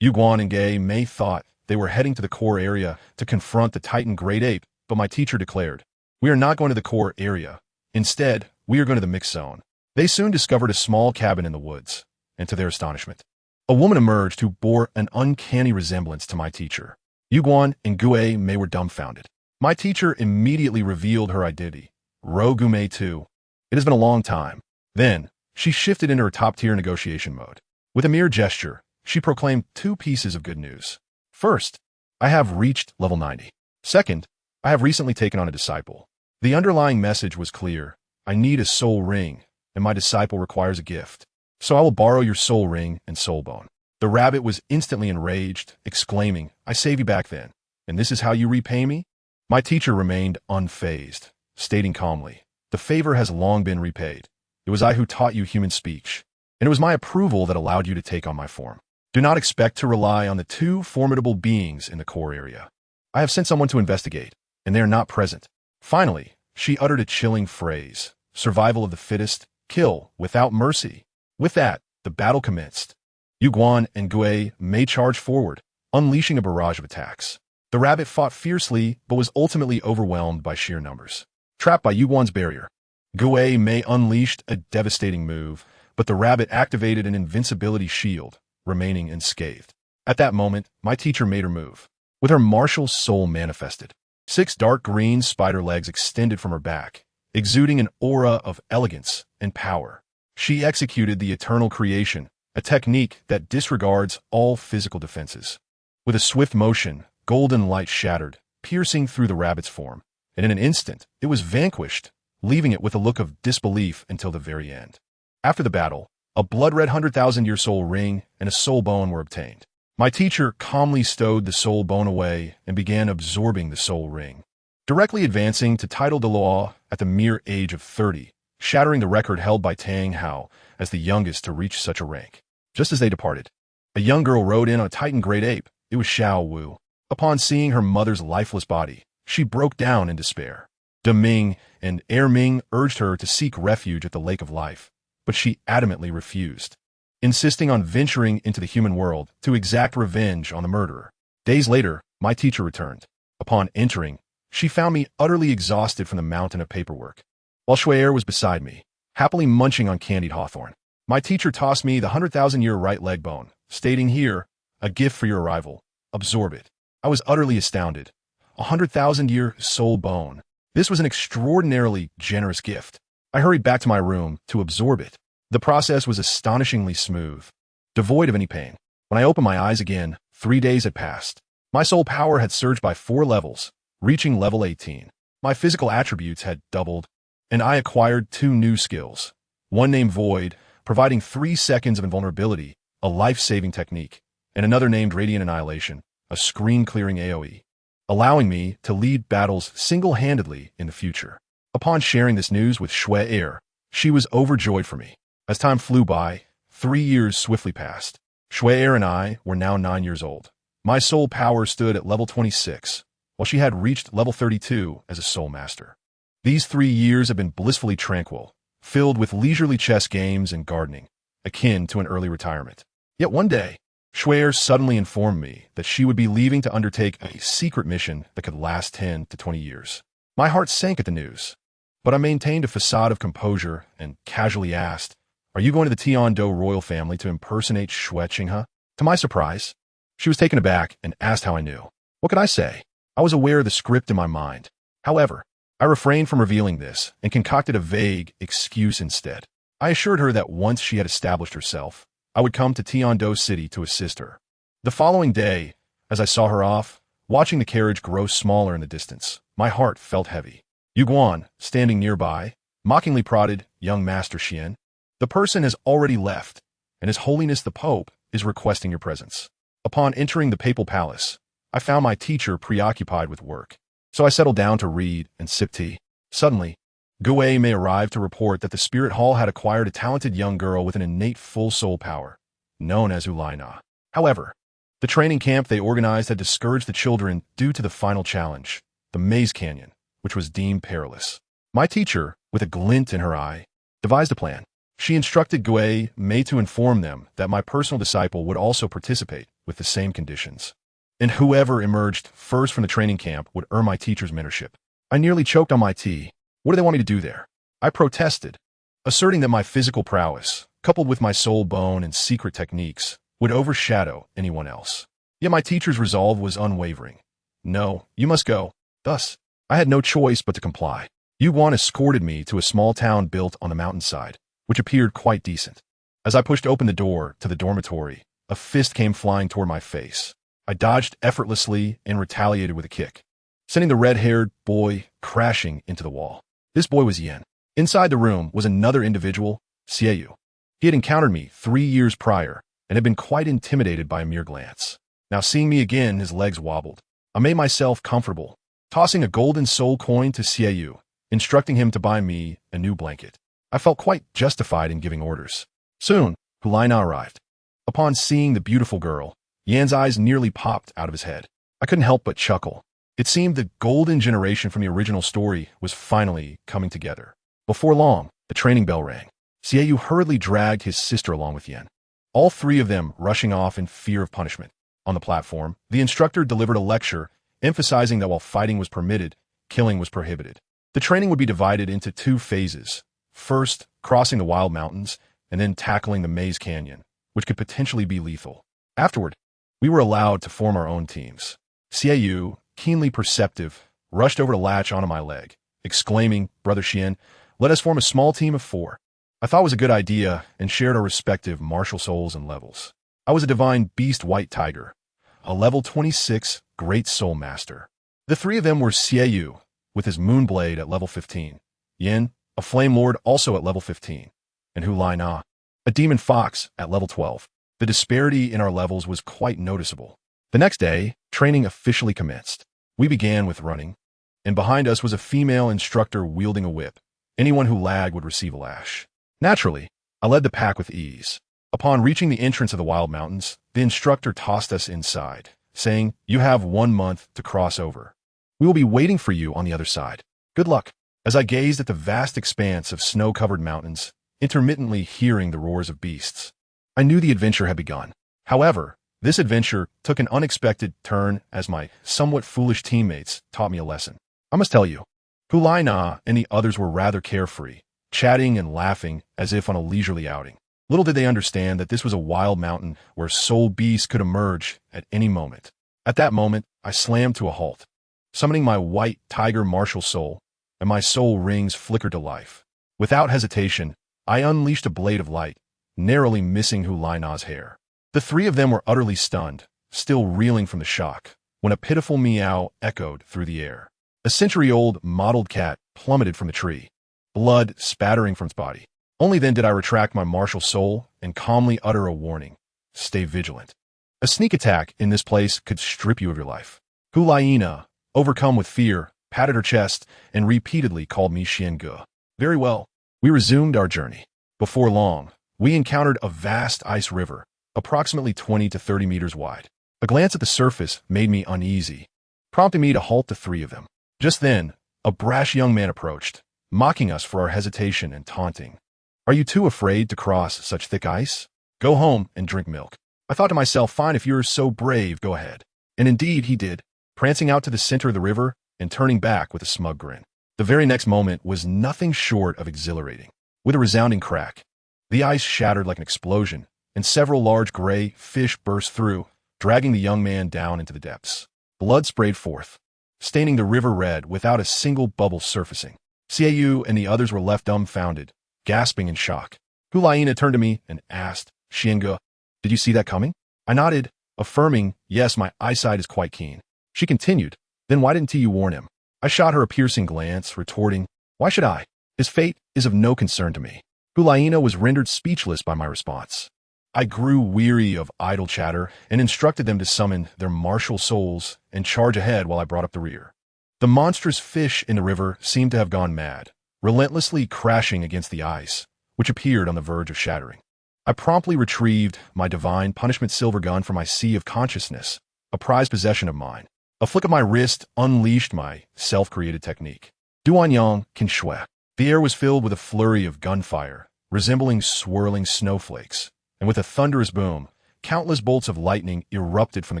Yuguan and Gui Mei thought they were heading to the core area to confront the Titan Great Ape, but my teacher declared, we are not going to the core area. Instead, we are going to the mixed zone. They soon discovered a small cabin in the woods, and to their astonishment, a woman emerged who bore an uncanny resemblance to my teacher. Yuguan and Gui Mei were dumbfounded. My teacher immediately revealed her identity. Gu Mei too. It has been a long time. Then, she shifted into her top-tier negotiation mode. With a mere gesture, she proclaimed 2 pieces of good news. First, I have reached level 90. Second, I have recently taken on a disciple. The underlying message was clear. I need a soul ring, and my disciple requires a gift. So I will borrow your soul ring and soul bone. The rabbit was instantly enraged, exclaiming, I saved you back then, and this is how you repay me? My teacher remained unfazed, stating calmly, the favor has long been repaid. It was I who taught you human speech, and it was my approval that allowed you to take on my form. Do not expect to rely on the 2 formidable beings in the core area. I have sent someone to investigate, and they are not present. Finally, she uttered a chilling phrase, survival of the fittest, kill without mercy. With that, the battle commenced. Yuguan and Gui Mei charged forward, unleashing a barrage of attacks. The rabbit fought fiercely, but was ultimately overwhelmed by sheer numbers. Trapped by Yuguan's barrier, Gui Mei unleashed a devastating move, but the rabbit activated an invincibility shield, remaining unscathed. At that moment, my teacher made her move. With her martial soul manifested, 6 dark green spider legs extended from her back, exuding an aura of elegance and power. She executed the eternal creation, a technique that disregards all physical defenses. With a swift motion, golden light shattered, piercing through the rabbit's form, and in an instant, it was vanquished, leaving it with a look of disbelief until the very end. After the battle, a blood-red 100,000-year soul ring and a soul bone were obtained. My teacher calmly stowed the soul bone away and began absorbing the soul ring, directly advancing to title Dalu at the mere age of 30, shattering the record held by Tang Hao as the youngest to reach such a rank. Just as they departed, a young girl rode in on a Titan Great Ape. It was Xiao Wu. Upon seeing her mother's lifeless body, she broke down in despair. De Ming and Er Ming urged her to seek refuge at the Lake of Life, but she adamantly refused, insisting on venturing into the human world to exact revenge on the murderer. Days later, my teacher returned. Upon entering, she found me utterly exhausted from the mountain of paperwork. While Shui'er was beside me, happily munching on candied hawthorn, my teacher tossed me the 100,000-year right leg bone, stating, here, a gift for your arrival. Absorb it. I was utterly astounded. A 100,000-year soul bone. This was an extraordinarily generous gift. I hurried back to my room to absorb it. The process was astonishingly smooth, devoid of any pain. When I opened my eyes again, 3 days had passed. My soul power had surged by 4 levels, reaching level 18. My physical attributes had doubled, and I acquired 2 new skills. One named Void, providing 3 seconds of invulnerability, a life-saving technique, and another named Radiant Annihilation, a screen-clearing AoE. allowing me to lead battles single-handedly in the future. Upon sharing this news with Xue, she was overjoyed for me. As time flew by, 3 years swiftly passed. Xue and I were now 9 years old. My soul power stood at level 26, while she had reached level 32 as a soul master. These 3 years have been blissfully tranquil, filled with leisurely chess games and gardening, akin to an early retirement. Yet one day, Xue suddenly informed me that she would be leaving to undertake a secret mission that could last 10 to 20 years. My heart sank at the news, but I maintained a facade of composure and casually asked, "Are you going to the Tiando royal family to impersonate Xue Qinghe?" To my surprise, she was taken aback and asked how I knew. What could I say? I was aware of the script in my mind. However, I refrained from revealing this and concocted a vague excuse instead. I assured her that once she had established herself, I would come to Tiando City to assist her. The following day, as I saw her off, watching the carriage grow smaller in the distance, my heart felt heavy. Yuguan, standing nearby, mockingly prodded, "Young Master Qian, the person has already left, and His Holiness the Pope is requesting your presence." Upon entering the papal palace, I found my teacher preoccupied with work, so I settled down to read and sip tea. Suddenly, Gue may arrive to report that the Spirit Hall had acquired a talented young girl with an innate full soul power, known as Ulaina. However, the training camp they organized had discouraged the children due to the final challenge, the Maze Canyon, which was deemed perilous. My teacher, with a glint in her eye, devised a plan. She instructed Gue May to inform them that my personal disciple would also participate with the same conditions, and whoever emerged first from the training camp would earn my teacher's mentorship. I nearly choked on my tea. What do they want me to do there? I protested, asserting that my physical prowess, coupled with my soul bone and secret techniques, would overshadow anyone else. Yet my teacher's resolve was unwavering. "No, you must go." Thus, I had no choice but to comply. Yuguan escorted me to a small town built on the mountainside, which appeared quite decent. As I pushed open the door to the dormitory, a fist came flying toward my face. I dodged effortlessly and retaliated with a kick, sending the red-haired boy crashing into the wall. This boy was Yen. Inside the room was another individual, Xiaoyu. He had encountered me 3 years prior and had been quite intimidated by a mere glance. Now seeing me again, his legs wobbled. I made myself comfortable, tossing a golden soul coin to Xiaoyu, instructing him to buy me a new blanket. I felt quite justified in giving orders. Soon, Hulaina arrived. Upon seeing the beautiful girl, Yan's eyes nearly popped out of his head. I couldn't help but chuckle. It seemed the golden generation from the original story was finally coming together. Before long, the training bell rang. Xiaoyu hurriedly dragged his sister along with Yan, all 3 of them rushing off in fear of punishment. On the platform, the instructor delivered a lecture, emphasizing that while fighting was permitted, killing was prohibited. The training would be divided into 2 phases. First, crossing the wild mountains, and then tackling the Maze Canyon, which could potentially be lethal. Afterward, we were allowed to form our own teams. Xiaoyu, keenly perceptive, rushed over to latch onto my leg, exclaiming, "Brother Qian, let us form a small team of 4. I thought it was a good idea and shared our respective martial souls and levels. I was a divine beast white tiger, a level 26 great soul master. The 3 of them were Xiaoyu, with his moonblade at level 15, Yin, a flame lord also at level 15, and Hulaina, a demon fox at level 12. The disparity in our levels was quite noticeable. The next day, training officially commenced. We began with running, and behind us was a female instructor wielding a whip. Anyone who lagged would receive a lash. Naturally, I led the pack with ease. Upon reaching the entrance of the wild mountains, the instructor tossed us inside, saying, "You have 1 month to cross over. We will be waiting for you on the other side. Good luck." As I gazed at the vast expanse of snow-covered mountains, intermittently hearing the roars of beasts, I knew the adventure had begun. However, this adventure took an unexpected turn as my somewhat foolish teammates taught me a lesson. I must tell you, Hulaina and the others were rather carefree, chatting and laughing as if on a leisurely outing. Little did they understand that this was a wild mountain where soul beasts could emerge at any moment. At that moment, I slammed to a halt, summoning my white tiger martial soul, and my soul rings flickered to life. Without hesitation, I unleashed a blade of light, narrowly missing Hulaina's hair. The 3 of them were utterly stunned, still reeling from the shock, when a pitiful meow echoed through the air. A century-old mottled cat plummeted from the tree, blood spattering from its body. Only then did I retract my martial soul and calmly utter a warning. Stay vigilant. A sneak attack in this place could strip you of your life. Hulaina, overcome with fear, patted her chest, and repeatedly called me Qian. Very well. We resumed our journey. Before long, we encountered a vast ice river, approximately 20 to 30 meters wide. A glance at the surface made me uneasy, prompting me to halt the three of them. Just then, a brash young man approached, mocking us for our hesitation and taunting. Are you too afraid to cross such thick ice? Go home and drink milk. I thought to myself, fine, if you're so brave, go ahead. And indeed he did, prancing out to the center of the river and turning back with a smug grin. The very next moment was nothing short of exhilarating. With a resounding crack, the ice shattered like an explosion, and several large gray fish burst through, dragging the young man down into the depths. Blood sprayed forth, staining the river red without a single bubble surfacing. Xiaoyu and the others were left dumbfounded, gasping in shock. Hulaina turned to me and asked, Qian, did you see that coming? I nodded, affirming, yes, my eyesight is quite keen. She continued, then why didn't you warn him? I shot her a piercing glance, retorting, why should I? His fate is of no concern to me. Hulaina was rendered speechless by my response. I grew weary of idle chatter and instructed them to summon their martial souls and charge ahead while I brought up the rear. The monstrous fish in the river seemed to have gone mad, relentlessly crashing against the ice, which appeared on the verge of shattering. I promptly retrieved my divine punishment silver gun from my sea of consciousness, a prized possession of mine. A flick of my wrist unleashed my self-created technique. Duanyang Kinshui. The air was filled with a flurry of gunfire, resembling swirling snowflakes, and with a thunderous boom, countless bolts of lightning erupted from the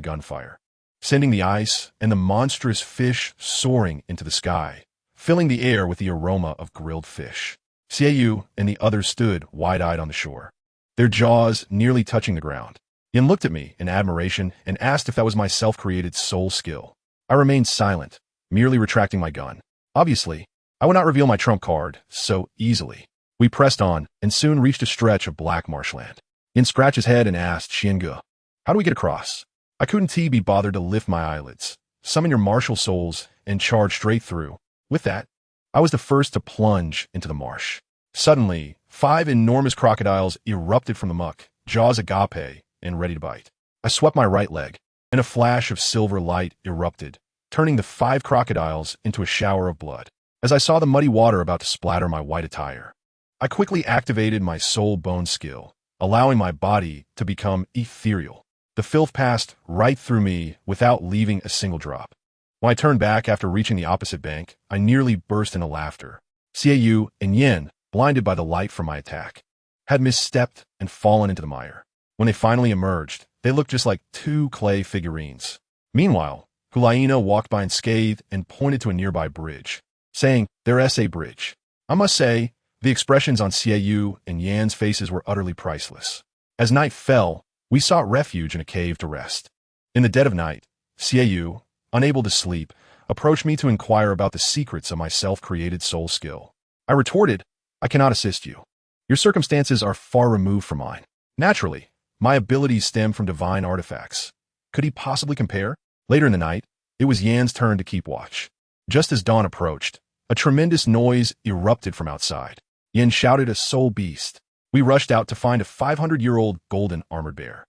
gunfire, sending the ice and the monstrous fish soaring into the sky, filling the air with the aroma of grilled fish. Xiaoyu and the others stood wide-eyed on the shore, their jaws nearly touching the ground. Yin looked at me in admiration and asked if that was my self-created soul skill. I remained silent, merely retracting my gun. Obviously, I would not reveal my trump card so easily. We pressed on and soon reached a stretch of black marshland. Yin scratched his head and asked Qian, how do we get across? I couldn't be bothered to lift my eyelids. Summon your martial souls and charge straight through. With that, I was the first to plunge into the marsh. Suddenly, 5 enormous crocodiles erupted from the muck, jaws agape and ready to bite. I swept my right leg, and a flash of silver light erupted, turning the 5 crocodiles into a shower of blood. As I saw the muddy water about to splatter my white attire, I quickly activated my soul bone skill, allowing my body to become ethereal. The filth passed right through me without leaving a single drop. When I turned back after reaching the opposite bank, I nearly burst into laughter. Xiaoyu and Yin, blinded by the light from my attack, had misstepped and fallen into the mire. When they finally emerged, they looked just like 2 clay figurines. Meanwhile, Hulaina walked by unscathed and pointed to a nearby bridge, saying, there's a bridge. I must say, the expressions on Xiaoyu and Yan's faces were utterly priceless. As night fell, we sought refuge in a cave to rest. In the dead of night, Xiaoyu, unable to sleep, approached me to inquire about the secrets of my self-created soul skill. I retorted, I cannot assist you. Your circumstances are far removed from mine. Naturally, my abilities stem from divine artifacts. Could he possibly compare? Later in the night, it was Yan's turn to keep watch. Just as dawn approached, a tremendous noise erupted from outside. Yan shouted a soul beast. We rushed out to find a 500-year-old golden armored bear.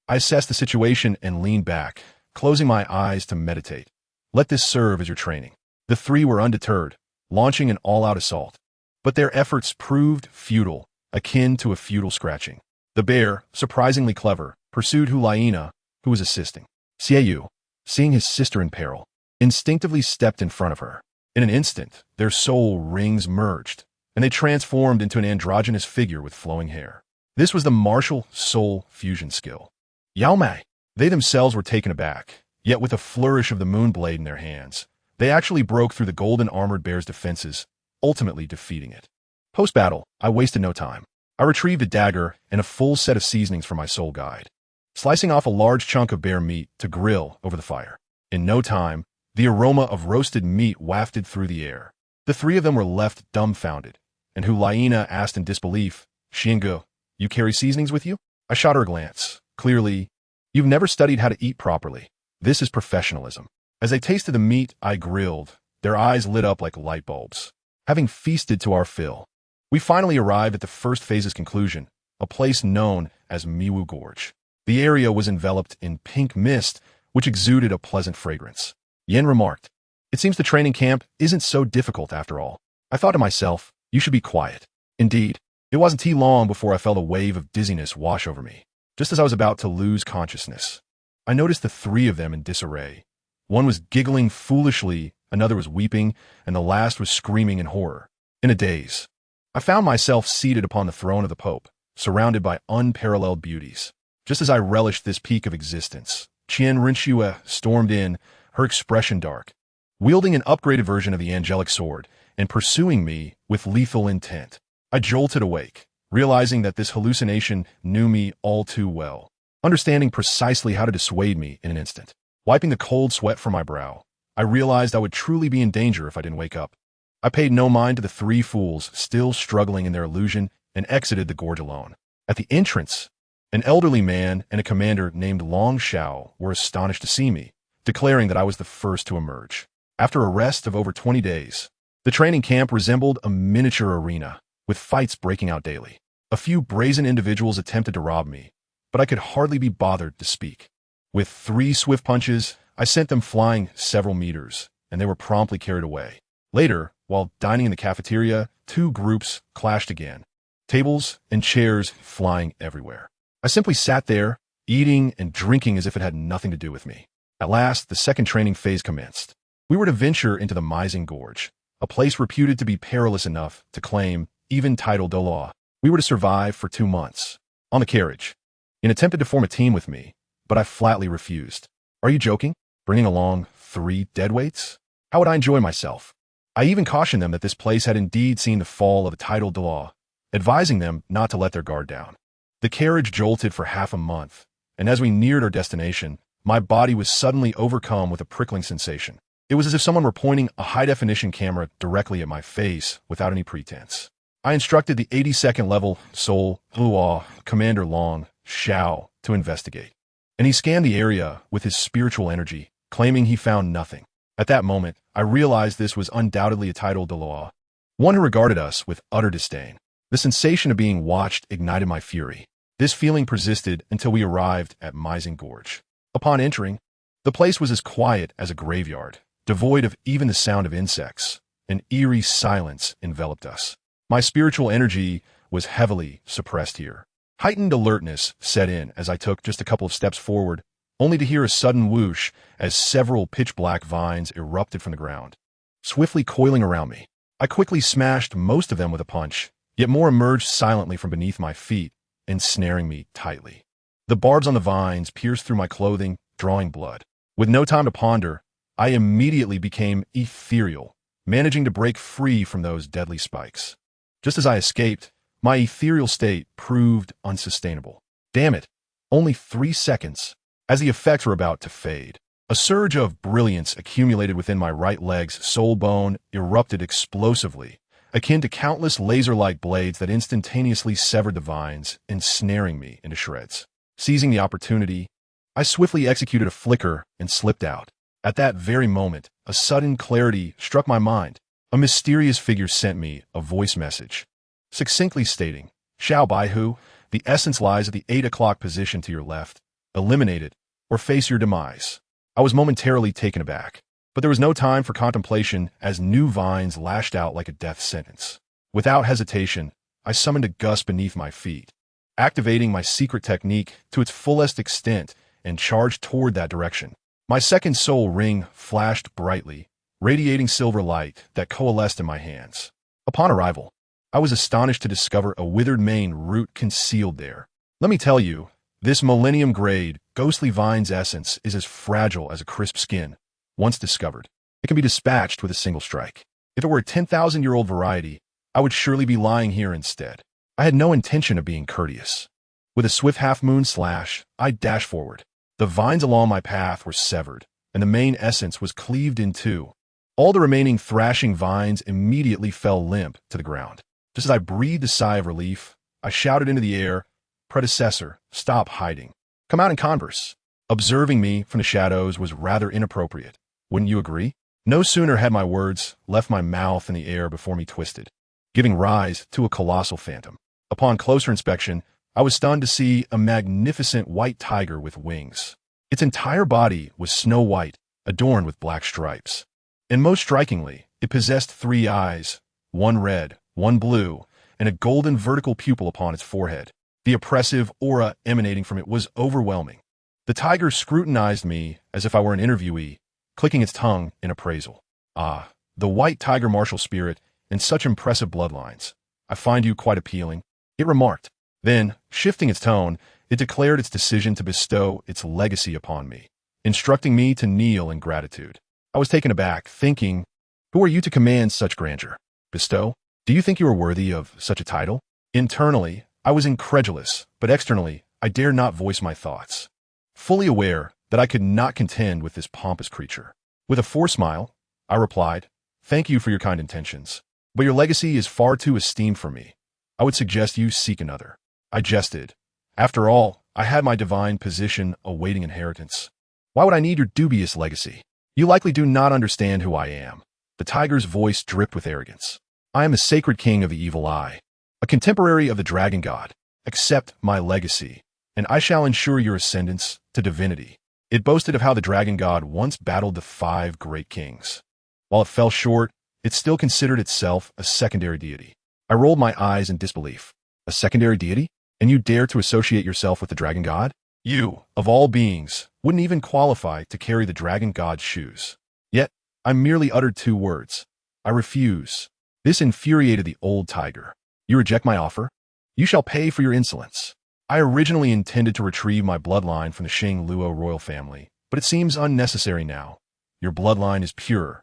I assessed the situation and leaned back, closing my eyes to meditate. Let this serve as your training. The 3 were undeterred, launching an all-out assault. But their efforts proved futile, akin to a futile scratching. The bear, surprisingly clever, pursued Hulaina, who was assisting. Xiaoyu, seeing his sister in peril, instinctively stepped in front of her. In an instant, their soul rings merged, and they transformed into an androgynous figure with flowing hair. This was the martial soul fusion skill. Yao Mei. They themselves were taken aback, yet with a flourish of the moon blade in their hands, they actually broke through the golden armored bear's defenses, ultimately defeating it. Post-battle, I wasted no time. I retrieved a dagger and a full set of seasonings from my soul guide, slicing off a large chunk of bear meat to grill over the fire. In no time, the aroma of roasted meat wafted through the air. The 3 of them were left dumbfounded, and Hulaina asked in disbelief, Qian, you carry seasonings with you? I shot her a glance. Clearly, you've never studied how to eat properly. This is professionalism. As they tasted the meat I grilled, their eyes lit up like light bulbs. Having feasted to our fill, we finally arrived at the first phase's conclusion, a place known as Miwu Gorge. The area was enveloped in pink mist, which exuded a pleasant fragrance. Yen remarked, It seems the training camp isn't so difficult after all. I thought to myself, you should be quiet. Indeed, it wasn't too long before I felt a wave of dizziness wash over me. Just as I was about to lose consciousness, I noticed the three of them in disarray. One was giggling foolishly, another was weeping, and the last was screaming in horror. In a daze, I found myself seated upon the throne of the Pope, surrounded by unparalleled beauties. Just as I relished this peak of existence, Qian Rinxue stormed in, her expression dark, wielding an upgraded version of the angelic sword, and pursuing me with lethal intent. I jolted awake, realizing that this hallucination knew me all too well, understanding precisely how to dissuade me in an instant. Wiping the cold sweat from my brow, I realized I would truly be in danger if I didn't wake up. I paid no mind to the three fools still struggling in their illusion and exited the gorge alone. At the entrance, an elderly man and a commander named Long Shao were astonished to see me, declaring that I was the first to emerge. After a rest of over 20 days, the training camp resembled a miniature arena, with fights breaking out daily. A few brazen individuals attempted to rob me, but I could hardly be bothered to speak. With 3 swift punches, I sent them flying several meters, and they were promptly carried away. Later, while dining in the cafeteria, 2 groups clashed again, tables and chairs flying everywhere. I simply sat there, eating and drinking as if it had nothing to do with me. At last, the second training phase commenced. We were to venture into the Mizing Gorge, a place reputed to be perilous enough to claim even title Douluo. We were to survive for 2 months. On the carriage, Qian attempted to form a team with me, but I flatly refused. Are you joking? Bringing along 3 deadweights? How would I enjoy myself? I even cautioned them that this place had indeed seen the fall of a title Douluo, advising them not to let their guard down. The carriage jolted for half a month, and as we neared our destination, my body was suddenly overcome with a prickling sensation. It was as if someone were pointing a high-definition camera directly at my face without any pretense. I instructed the 82nd level Soul Luo Commander Long Shao to investigate, and he scanned the area with his spiritual energy, claiming he found nothing. At that moment, I realized this was undoubtedly a title Douluo, one who regarded us with utter disdain. The sensation of being watched ignited my fury. This feeling persisted until we arrived at Mizing Gorge. Upon entering, the place was as quiet as a graveyard, devoid of even the sound of insects. An eerie silence enveloped us. My spiritual energy was heavily suppressed here. Heightened alertness set in as I took just a couple of steps forward, only to hear a sudden whoosh as several pitch-black vines erupted from the ground, swiftly coiling around me. I quickly smashed most of them with a punch, yet more emerged silently from beneath my feet, ensnaring me tightly. The barbs on the vines pierced through my clothing, drawing blood. With no time to ponder, I immediately became ethereal, managing to break free from those deadly spikes. Just as I escaped, my ethereal state proved unsustainable. Damn it, only 3 seconds. As the effects were about to fade, a surge of brilliance accumulated within my right leg's soul bone erupted explosively, akin to countless laser-like blades that instantaneously severed the vines, ensnaring me into shreds. Seizing the opportunity, I swiftly executed a flicker and slipped out. At that very moment, a sudden clarity struck my mind. A mysterious figure sent me a voice message, succinctly stating, "Xiao Baihu, the essence lies at the 8 o'clock position to your left. Eliminate it, or face your demise." I was momentarily taken aback, but there was no time for contemplation as new vines lashed out like a death sentence. Without hesitation, I summoned a gust beneath my feet, activating my secret technique to its fullest extent and charged toward that direction. My second soul ring flashed brightly, radiating silver light that coalesced in my hands. Upon arrival, I was astonished to discover a withered main root concealed there. Let me tell you, this millennium-grade, ghostly vine's essence is as fragile as a crisp skin. Once discovered, it can be dispatched with a single strike. If it were a 10,000-year-old variety, I would surely be lying here instead. I had no intention of being courteous. With a swift half-moon slash, I dashed forward. The vines along my path were severed, and the main essence was cleaved in 2. All the remaining thrashing vines immediately fell limp to the ground. Just as I breathed a sigh of relief, I shouted into the air, "Predecessor, stop hiding. Come out and converse." Observing me from the shadows was rather inappropriate. Wouldn't you agree? No sooner had my words left my mouth in the air before me twisted, giving rise to a colossal phantom. Upon closer inspection, I was stunned to see a magnificent white tiger with wings. Its entire body was snow white, adorned with black stripes. And most strikingly, it possessed 3 eyes, one red, one blue, and a golden vertical pupil upon its forehead. The oppressive aura emanating from it was overwhelming. The tiger scrutinized me as if I were an interviewee, clicking its tongue in appraisal. Ah, the white tiger martial spirit and such impressive bloodlines. I find you quite appealing, it remarked. Then, shifting its tone, it declared its decision to bestow its legacy upon me, instructing me to kneel in gratitude. I was taken aback, thinking, who are you to command such grandeur? Bestow? Do you think you are worthy of such a title? Internally, I was incredulous, but externally, I dared not voice my thoughts, fully aware that I could not contend with this pompous creature. With a forced smile, I replied, thank you for your kind intentions, but your legacy is far too esteemed for me. I would suggest you seek another. I jested. After all, I had my divine position awaiting inheritance. Why would I need your dubious legacy? You likely do not understand who I am. The tiger's voice dripped with arrogance. I am the sacred king of the evil eye, a contemporary of the dragon god. Accept my legacy, and I shall ensure your ascendance to divinity. It boasted of how the dragon god once battled the 5 great kings. While it fell short, it still considered itself a secondary deity. I rolled my eyes in disbelief. A secondary deity? And you dare to associate yourself with the dragon god? You, of all beings, wouldn't even qualify to carry the dragon god's shoes. Yet, I merely uttered 2 words. I refuse. This infuriated the old tiger. You reject my offer? You shall pay for your insolence. I originally intended to retrieve my bloodline from the Luo royal family, but it seems unnecessary now. Your bloodline is pure,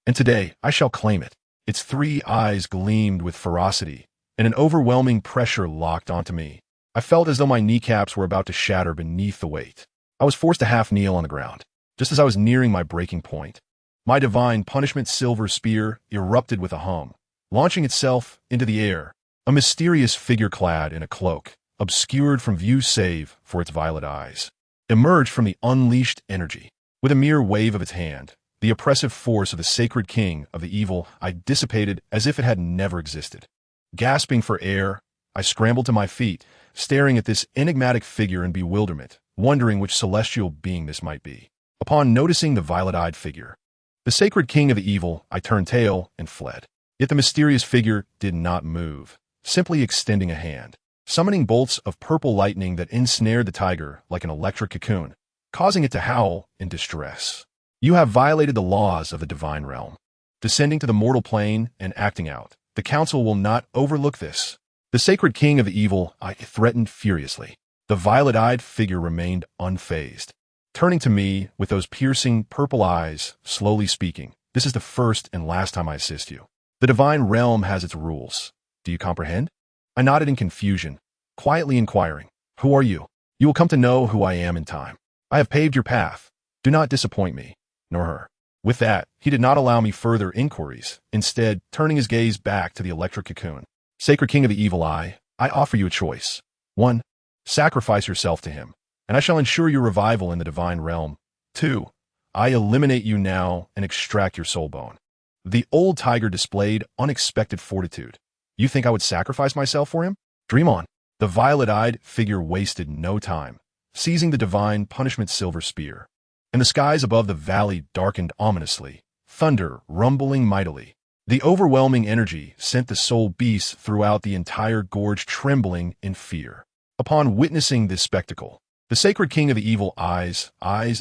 and today I shall claim it. Its 3 eyes gleamed with ferocity, and an overwhelming pressure locked onto me. I felt as though my kneecaps were about to shatter beneath the weight. I was forced to half kneel on the ground, just as I was nearing my breaking point. My divine punishment silver spear erupted with a hum, launching itself into the air. A mysterious figure clad in a cloak, obscured from view save for its violet eyes, emerged from the unleashed energy. With a mere wave of its hand, the oppressive force of the sacred king of the evil eye dissipated as if it had never existed. Gasping for air, I scrambled to my feet, staring at this enigmatic figure in bewilderment, wondering which celestial being this might be. Upon noticing the violet-eyed figure, the sacred king of the evil, I turned tail and fled. Yet the mysterious figure did not move, simply extending a hand, summoning bolts of purple lightning that ensnared the tiger like an electric cocoon, causing it to howl in distress. You have violated the laws of the divine realm. Descending to the mortal plane and acting out, the council will not overlook this. The sacred king of the evil eye threatened furiously. The violet-eyed figure remained unfazed, turning to me with those piercing purple eyes, slowly speaking, this is the first and last time I assist you. The divine realm has its rules. Do you comprehend? I nodded in confusion, quietly inquiring, who are you? You will come to know who I am in time. I have paved your path. Do not disappoint me, nor her. With that, he did not allow me further inquiries, instead turning his gaze back to the electric cocoon. Sacred king of the evil eye, I offer you a choice. 1. Sacrifice yourself to him, and I shall ensure your revival in the divine realm. 2. I eliminate you now and extract your soul bone. The old tiger displayed unexpected fortitude. You think I would sacrifice myself for him? Dream on. The violet-eyed figure wasted no time, seizing the divine punishment silver spear. And the skies above the valley darkened ominously, thunder rumbling mightily. The overwhelming energy sent the soul beasts throughout the entire gorge trembling in fear. Upon witnessing this spectacle, the sacred king of the evil eyes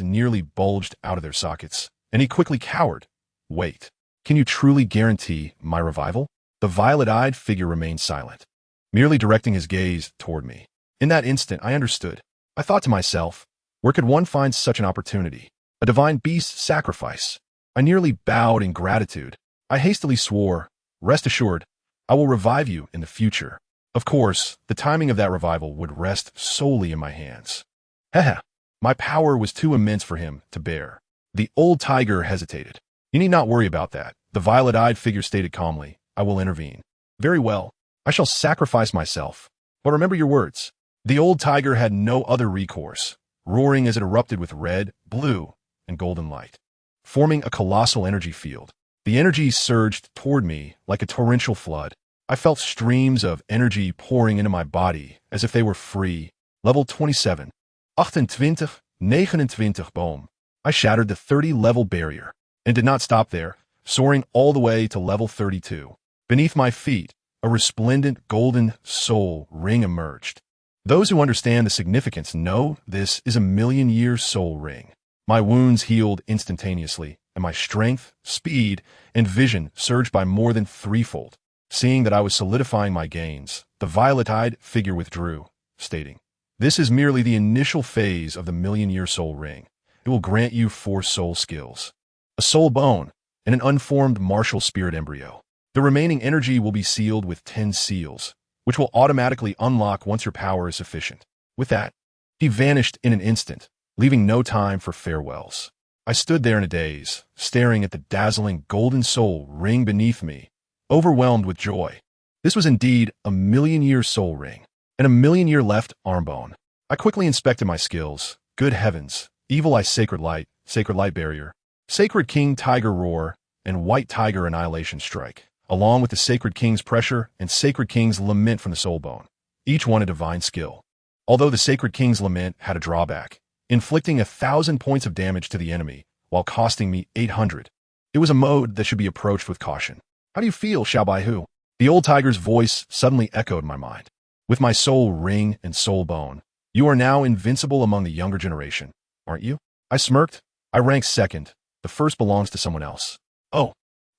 nearly bulged out of their sockets, and he quickly cowered. Wait, can you truly guarantee my revival? The violet-eyed figure remained silent, merely directing his gaze toward me. In that instant, I understood. I thought to myself, where could one find such an opportunity? A divine beast sacrifice. I nearly bowed in gratitude. I hastily swore, rest assured, I will revive you in the future. Of course, the timing of that revival would rest solely in my hands. Haha, my power was too immense for him to bear. The old tiger hesitated. You need not worry about that, the violet-eyed figure stated calmly. I will intervene. Very well, I shall sacrifice myself. But remember your words. The old tiger had no other recourse, roaring as it erupted with red, blue, and golden light, forming a colossal energy field. The energy surged toward me like a torrential flood. I felt streams of energy pouring into my body as if they were free. Level 27. 28, 29 boom. I shattered the 30-level barrier and did not stop there. soaring all the way to level 32. Beneath my feet, a resplendent golden soul ring emerged. Those who understand the significance know this is a million-year soul ring. My wounds healed instantaneously, and my strength, speed, and vision surged by more than threefold. Seeing that I was solidifying my gains, the violet-eyed figure withdrew, stating, "This is merely the initial phase of the million-year soul ring. It will grant you 4 soul skills, a soul bone, and an unformed martial spirit embryo. The remaining energy will be sealed with 10 seals, which will automatically unlock once your power is sufficient." With that, he vanished in an instant, leaving no time for farewells. I stood there in a daze, staring at the dazzling golden soul ring beneath me, overwhelmed with joy. This was indeed a million-year soul ring, and a million-year left arm bone. I quickly inspected my skills. Good heavens, Evil Eye Sacred Light Barrier, Sacred King Tiger Roar, and White Tiger Annihilation Strike, along with the Sacred King's Pressure and Sacred King's Lament from the Soul Bone, each one a divine skill. Although the Sacred King's Lament had a drawback, inflicting 1,000 points of damage to the enemy while costing me 800. It was a mode that should be approached with caution. "How do you feel, Xiao Baihu?" The old tiger's voice suddenly echoed in my mind. "With my soul ring and soul bone, you are now invincible among the younger generation, aren't you?" I smirked. "I rank second. The first belongs to someone else." "Oh,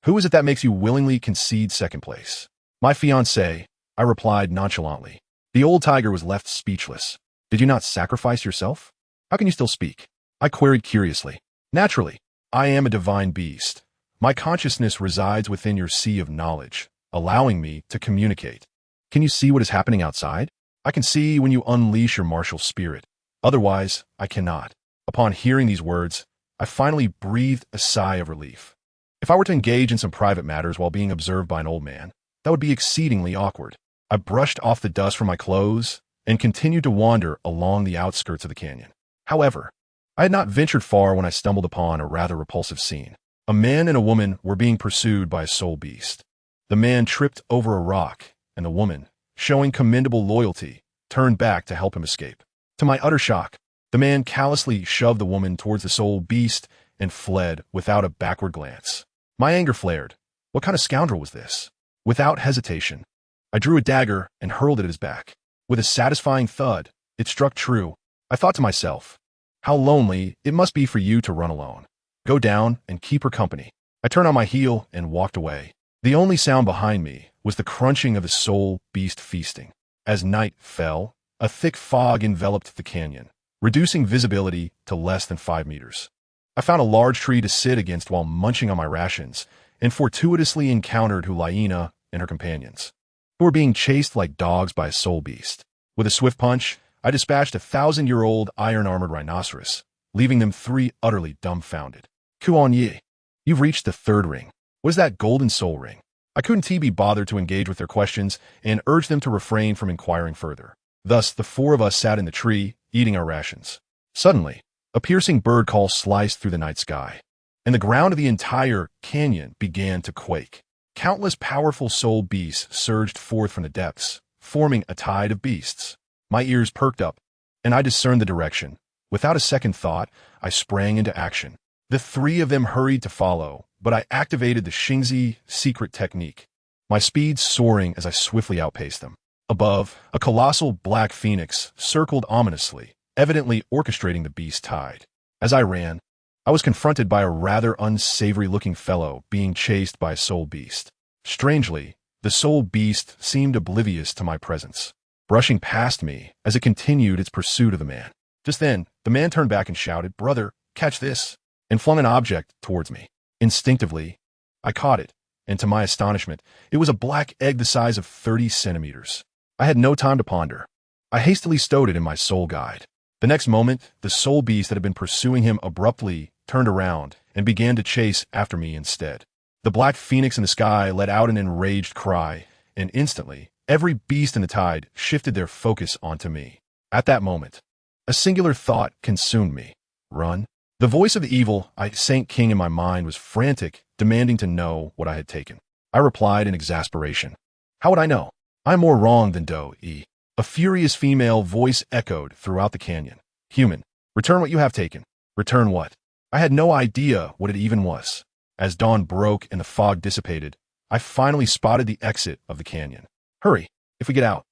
who is it that makes you willingly concede second place?" "My fiancée," I replied nonchalantly. The old tiger was left speechless. "Did you not sacrifice yourself? How can you still speak?" I queried curiously. "Naturally, I am a divine beast. My consciousness resides within your sea of knowledge, allowing me to communicate. Can you see what is happening outside? I can see when you unleash your martial spirit. Otherwise, I cannot." Upon hearing these words, I finally breathed a sigh of relief. If I were to engage in some private matters while being observed by an old man, that would be exceedingly awkward. I brushed off the dust from my clothes and continued to wander along the outskirts of the canyon. However, I had not ventured far when I stumbled upon a rather repulsive scene. A man and a woman were being pursued by a soul beast. The man tripped over a rock, and the woman, showing commendable loyalty, turned back to help him escape. To my utter shock, the man callously shoved the woman towards the soul beast and fled without a backward glance. My anger flared. What kind of scoundrel was this? Without hesitation, I drew a dagger and hurled it at his back. With a satisfying thud, it struck true. I thought to myself, how lonely it must be for you to run alone. Go down and keep her company. I turned on my heel and walked away. The only sound behind me was the crunching of the soul beast feasting. As night fell, a thick fog enveloped the canyon, reducing visibility to less than 5 meters. I found a large tree to sit against while munching on my rations, and fortuitously encountered Hulaina and her companions, who were being chased like dogs by a soul beast. With a swift punch, I dispatched a 1,000-year-old iron-armored rhinoceros, leaving them 3 utterly dumbfounded. "Kuan Yi, you've reached the 3rd ring. What is that golden soul ring?" I couldn't be bothered to engage with their questions and urged them to refrain from inquiring further. Thus, the 4 of us sat in the tree, eating our rations. Suddenly, a piercing bird call sliced through the night sky, and the ground of the entire canyon began to quake. Countless powerful soul beasts surged forth from the depths, forming a tide of beasts. My ears perked up, and I discerned the direction. Without a second thought, I sprang into action. The 3 of them hurried to follow, but I activated the Xunji secret technique, my speed soaring as I swiftly outpaced them. Above, a colossal black phoenix circled ominously, evidently orchestrating the beast tide. As I ran, I was confronted by a rather unsavory-looking fellow being chased by a soul beast. Strangely, the soul beast seemed oblivious to my presence, brushing past me as it continued its pursuit of the man. Just then, the man turned back and shouted, "Brother, catch this," and flung an object towards me. Instinctively, I caught it, and to my astonishment, it was a black egg the size of 30 centimeters. I had no time to ponder. I hastily stowed it in my soul guide. The next moment, the soul beast that had been pursuing him abruptly turned around and began to chase after me instead. The black phoenix in the sky let out an enraged cry, and instantly, every beast in the tide shifted their focus onto me. At that moment, a singular thought consumed me. Run. The voice of the evil Saint King in my mind was frantic, demanding to know what I had taken. I replied in exasperation. "How would I know? I'm more wrong than Do-e." A furious female voice echoed throughout the canyon. "Human, return what you have taken." "Return what?" I had no idea what it even was. As dawn broke and the fog dissipated, I finally spotted the exit of the canyon. Hurry, if we get out,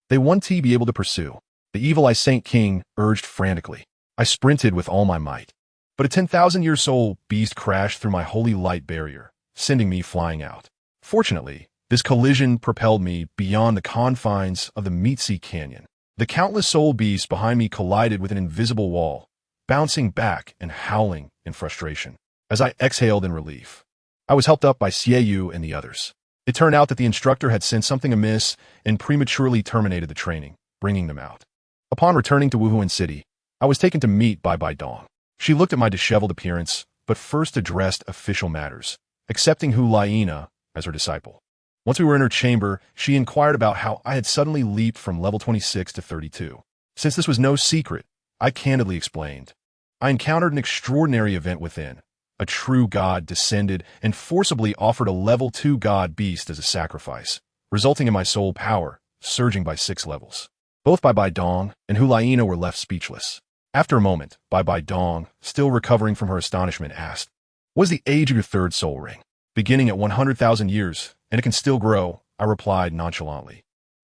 they won't be able to pursue. The evil-eye Saint King urged frantically. I sprinted with all my might. But a 10,000-year-old beast crashed through my holy light barrier, sending me flying out. Fortunately, this collision propelled me beyond the confines of the Meatsea Canyon. The countless soul beasts behind me collided with an invisible wall, bouncing back and howling in frustration. As I exhaled in relief, I was helped up by Xiaoyu and the others. It turned out that the instructor had sensed something amiss and prematurely terminated the training, bringing them out. Upon returning to Wuhuan City, I was taken to meet BibiDong. She looked at my disheveled appearance, but first addressed official matters, accepting Hulaina as her disciple. Once we were in her chamber, she inquired about how I had suddenly leaped from level 26 to 32. Since this was no secret, I candidly explained. I encountered an extraordinary event within. A true god descended and forcibly offered a level 2 god beast as a sacrifice, resulting in my soul power surging by 6 levels. Both BibiDong and Hulaina were left speechless. After a moment, BibiDong, still recovering from her astonishment, asked, "What is the age of your third soul ring?" "Beginning at 100,000 years, and it can still grow," I replied nonchalantly.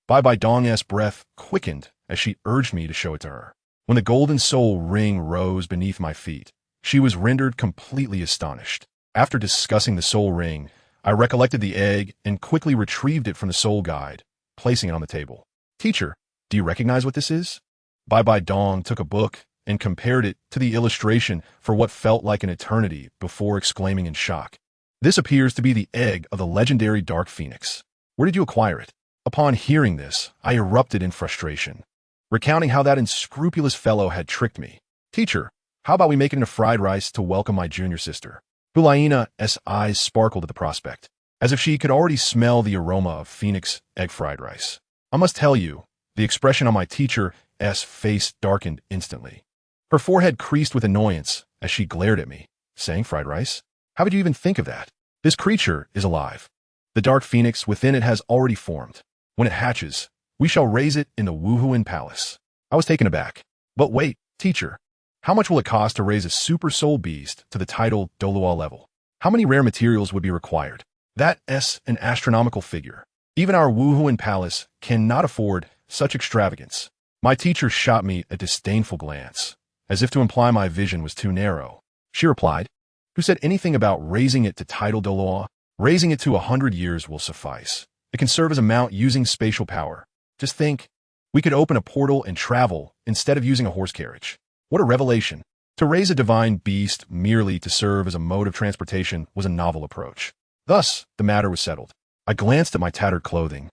BibiDong's breath quickened as she urged me to show it to her. When the golden soul ring rose beneath my feet, she was rendered completely astonished. After discussing the soul ring, I recollected the egg and quickly retrieved it from the soul guide, placing it on the table. "Teacher, do you recognize what this is?" BibiDong took a book and compared it to the illustration for what felt like an eternity before exclaiming in shock. "This appears to be the egg of the legendary Dark Phoenix. Where did you acquire it?" Upon hearing this, I erupted in frustration, recounting how that unscrupulous fellow had tricked me. "Teacher, how about we make it into fried rice to welcome my junior sister?" Hulaina's eyes sparkled at the prospect, as if she could already smell the aroma of Phoenix egg fried rice. I must tell you, the expression on my teacher's face darkened instantly. Her forehead creased with annoyance as she glared at me, saying, "Fried rice? How would you even think of that? This creature is alive. The dark phoenix within it has already formed. When it hatches, we shall raise it in the Wuhuan Palace." I was taken aback. "But wait, teacher, how much will it cost to raise a super soul beast to the title Douluo level? How many rare materials would be required?" That's an astronomical figure. Even our Wuhuan Palace cannot afford such extravagance. My teacher shot me a disdainful glance, as if to imply my vision was too narrow. She replied, "Who said anything about raising it to title Douluo? Raising it to 100 years will suffice. It can serve as a mount using spatial power. Just think, we could open a portal and travel instead of using a horse carriage. What a revelation. To raise a divine beast merely to serve as a mode of transportation was a novel approach. Thus, the matter was settled. I glanced at my tattered clothing,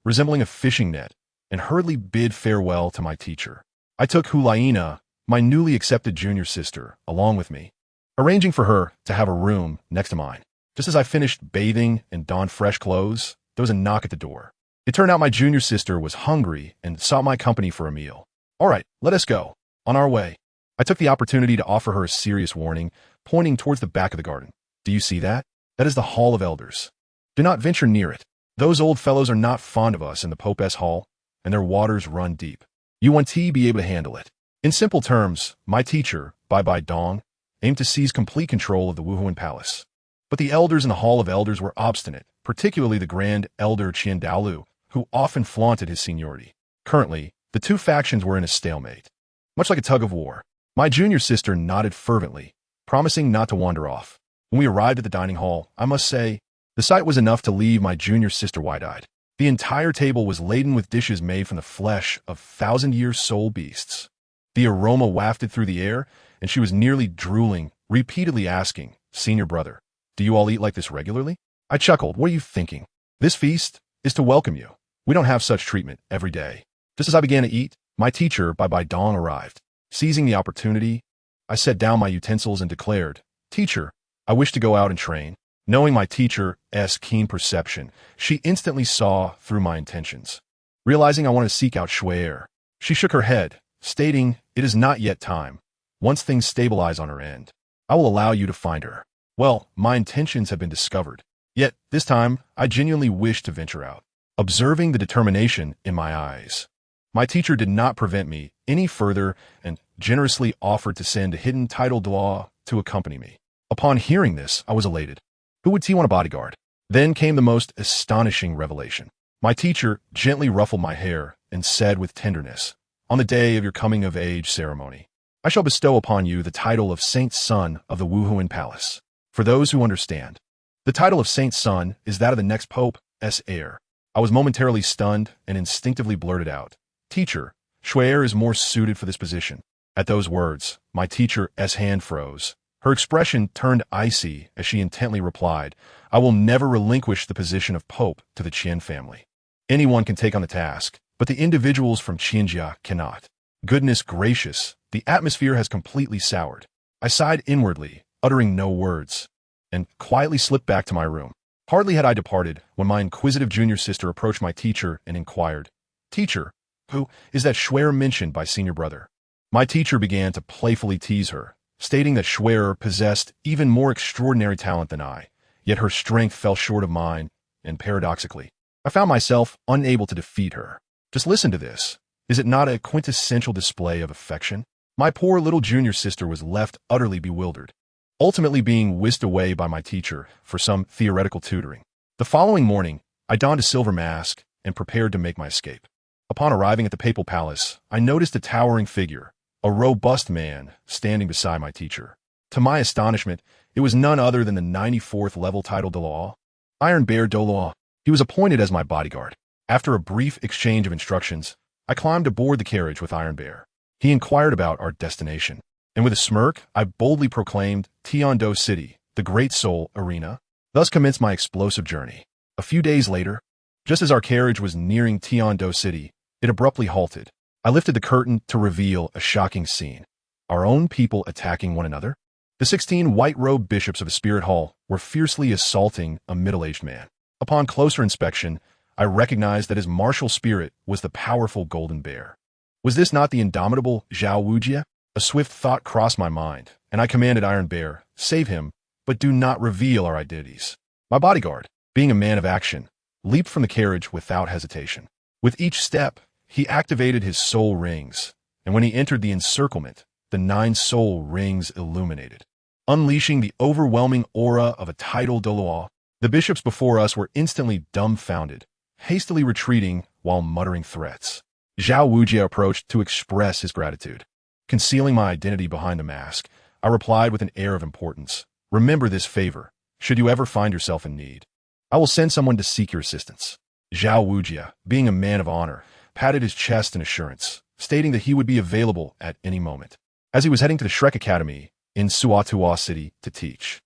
resembling a fishing net, and hurriedly bid farewell to my teacher. I took Hulaina, my newly accepted junior sister, along with me, arranging for her to have a room next to mine. Just as I finished bathing and donned fresh clothes, there was a knock at the door. It turned out my junior sister was hungry and sought my company for a meal. "All right, let us go. On our way." I took the opportunity to offer her a serious warning, pointing towards the back of the garden. "Do you see that? That is the Hall of Elders. Do not venture near it. Those old fellows are not fond of us in the Pope's Hall, and their waters run deep. You want to be able to handle it." In simple terms, my teacher, BibiDong, aimed to seize complete control of the Wuhuan Palace. But the elders in the Hall of Elders were obstinate, particularly the Grand Elder Qian Dalu, who often flaunted his seniority. Currently, the two factions were in a stalemate, much like a tug of war. My junior sister nodded fervently, promising not to wander off. When we arrived at the dining hall, I must say, the sight was enough to leave my junior sister wide-eyed. The entire table was laden with dishes made from the flesh of thousand-year soul beasts. The aroma wafted through the air, and she was nearly drooling, repeatedly asking, "Senior brother, do you all eat like this regularly?" I chuckled. "What are you thinking? This feast is to welcome you. We don't have such treatment every day." Just as I began to eat, my teacher, BibiDong, arrived. Seizing the opportunity, I set down my utensils and declared, "Teacher, I wish to go out and train." Knowing my teacher's keen perception, she instantly saw through my intentions. Realizing I wanted to seek out shui air, she shook her head, stating, "It is not yet time. Once things stabilize on her end, I will allow you to find her." Well, my intentions have been discovered. Yet, this time, I genuinely wished to venture out. Observing the determination in my eyes, my teacher did not prevent me any further and generously offered to send a hidden title Douluo to accompany me. Upon hearing this, I was elated. Who would want a bodyguard? Then came the most astonishing revelation. My teacher gently ruffled my hair and said with tenderness, "On the day of your coming-of-age ceremony, I shall bestow upon you the title of Saint Son of the Wuhuan Palace. For those who understand, the title of Saint Son is that of the next Pope's heir." I was momentarily stunned and instinctively blurted out, "Teacher, Shuai is more suited for this position." At those words, my teacher's hand froze. Her expression turned icy as she intently replied, "I will never relinquish the position of Pope to the Qian family. Anyone can take on the task, but the individuals from Xunji cannot." Goodness gracious, the atmosphere has completely soured. I sighed inwardly, uttering no words, and quietly slipped back to my room. Hardly had I departed when my inquisitive junior sister approached my teacher and inquired, "Teacher, who is that Shuai mentioned by senior brother?" My teacher began to playfully tease her, stating that Shuai possessed even more extraordinary talent than I, yet her strength fell short of mine, and paradoxically, I found myself unable to defeat her. Just listen to this. Is it not a quintessential display of affection? My poor little junior sister was left utterly bewildered, ultimately being whisked away by my teacher for some theoretical tutoring. The following morning, I donned a silver mask and prepared to make my escape. Upon arriving at the papal palace, I noticed a towering figure, a robust man, standing beside my teacher. To my astonishment, it was none other than the 94th level title Dalu, Iron Bear Douluo. He was appointed as my bodyguard. After a brief exchange of instructions, I climbed aboard the carriage with Iron Bear. He inquired about our destination, and with a smirk, I boldly proclaimed Tiando City, the Great Soul Arena. Thus commenced my explosive journey. A few days later, just as our carriage was nearing Tiando City, it abruptly halted. I lifted the curtain to reveal a shocking scene. Our own people attacking one another? The 16 white-robed bishops of a spirit hall were fiercely assaulting a middle-aged man. Upon closer inspection, I recognized that his martial spirit was the powerful golden bear. Was this not the indomitable Zhao Wujie? A swift thought crossed my mind, and I commanded Iron Bear, "Save him, but do not reveal our identities." My bodyguard, being a man of action, leaped from the carriage without hesitation. With each step, he activated his soul rings, and when he entered the encirclement, the 9 soul rings illuminated, unleashing the overwhelming aura of a title Douluo. The bishops before us were instantly dumbfounded, hastily retreating while muttering threats. Zhao Wujie approached to express his gratitude. Concealing my identity behind the mask, I replied with an air of importance, "Remember this favor, should you ever find yourself in need. I will send someone to seek your assistance." Zhao Wujie, being a man of honor, patted his chest in assurance, stating that he would be available at any moment, as he was heading to the Shrek Academy in Suatua City to teach.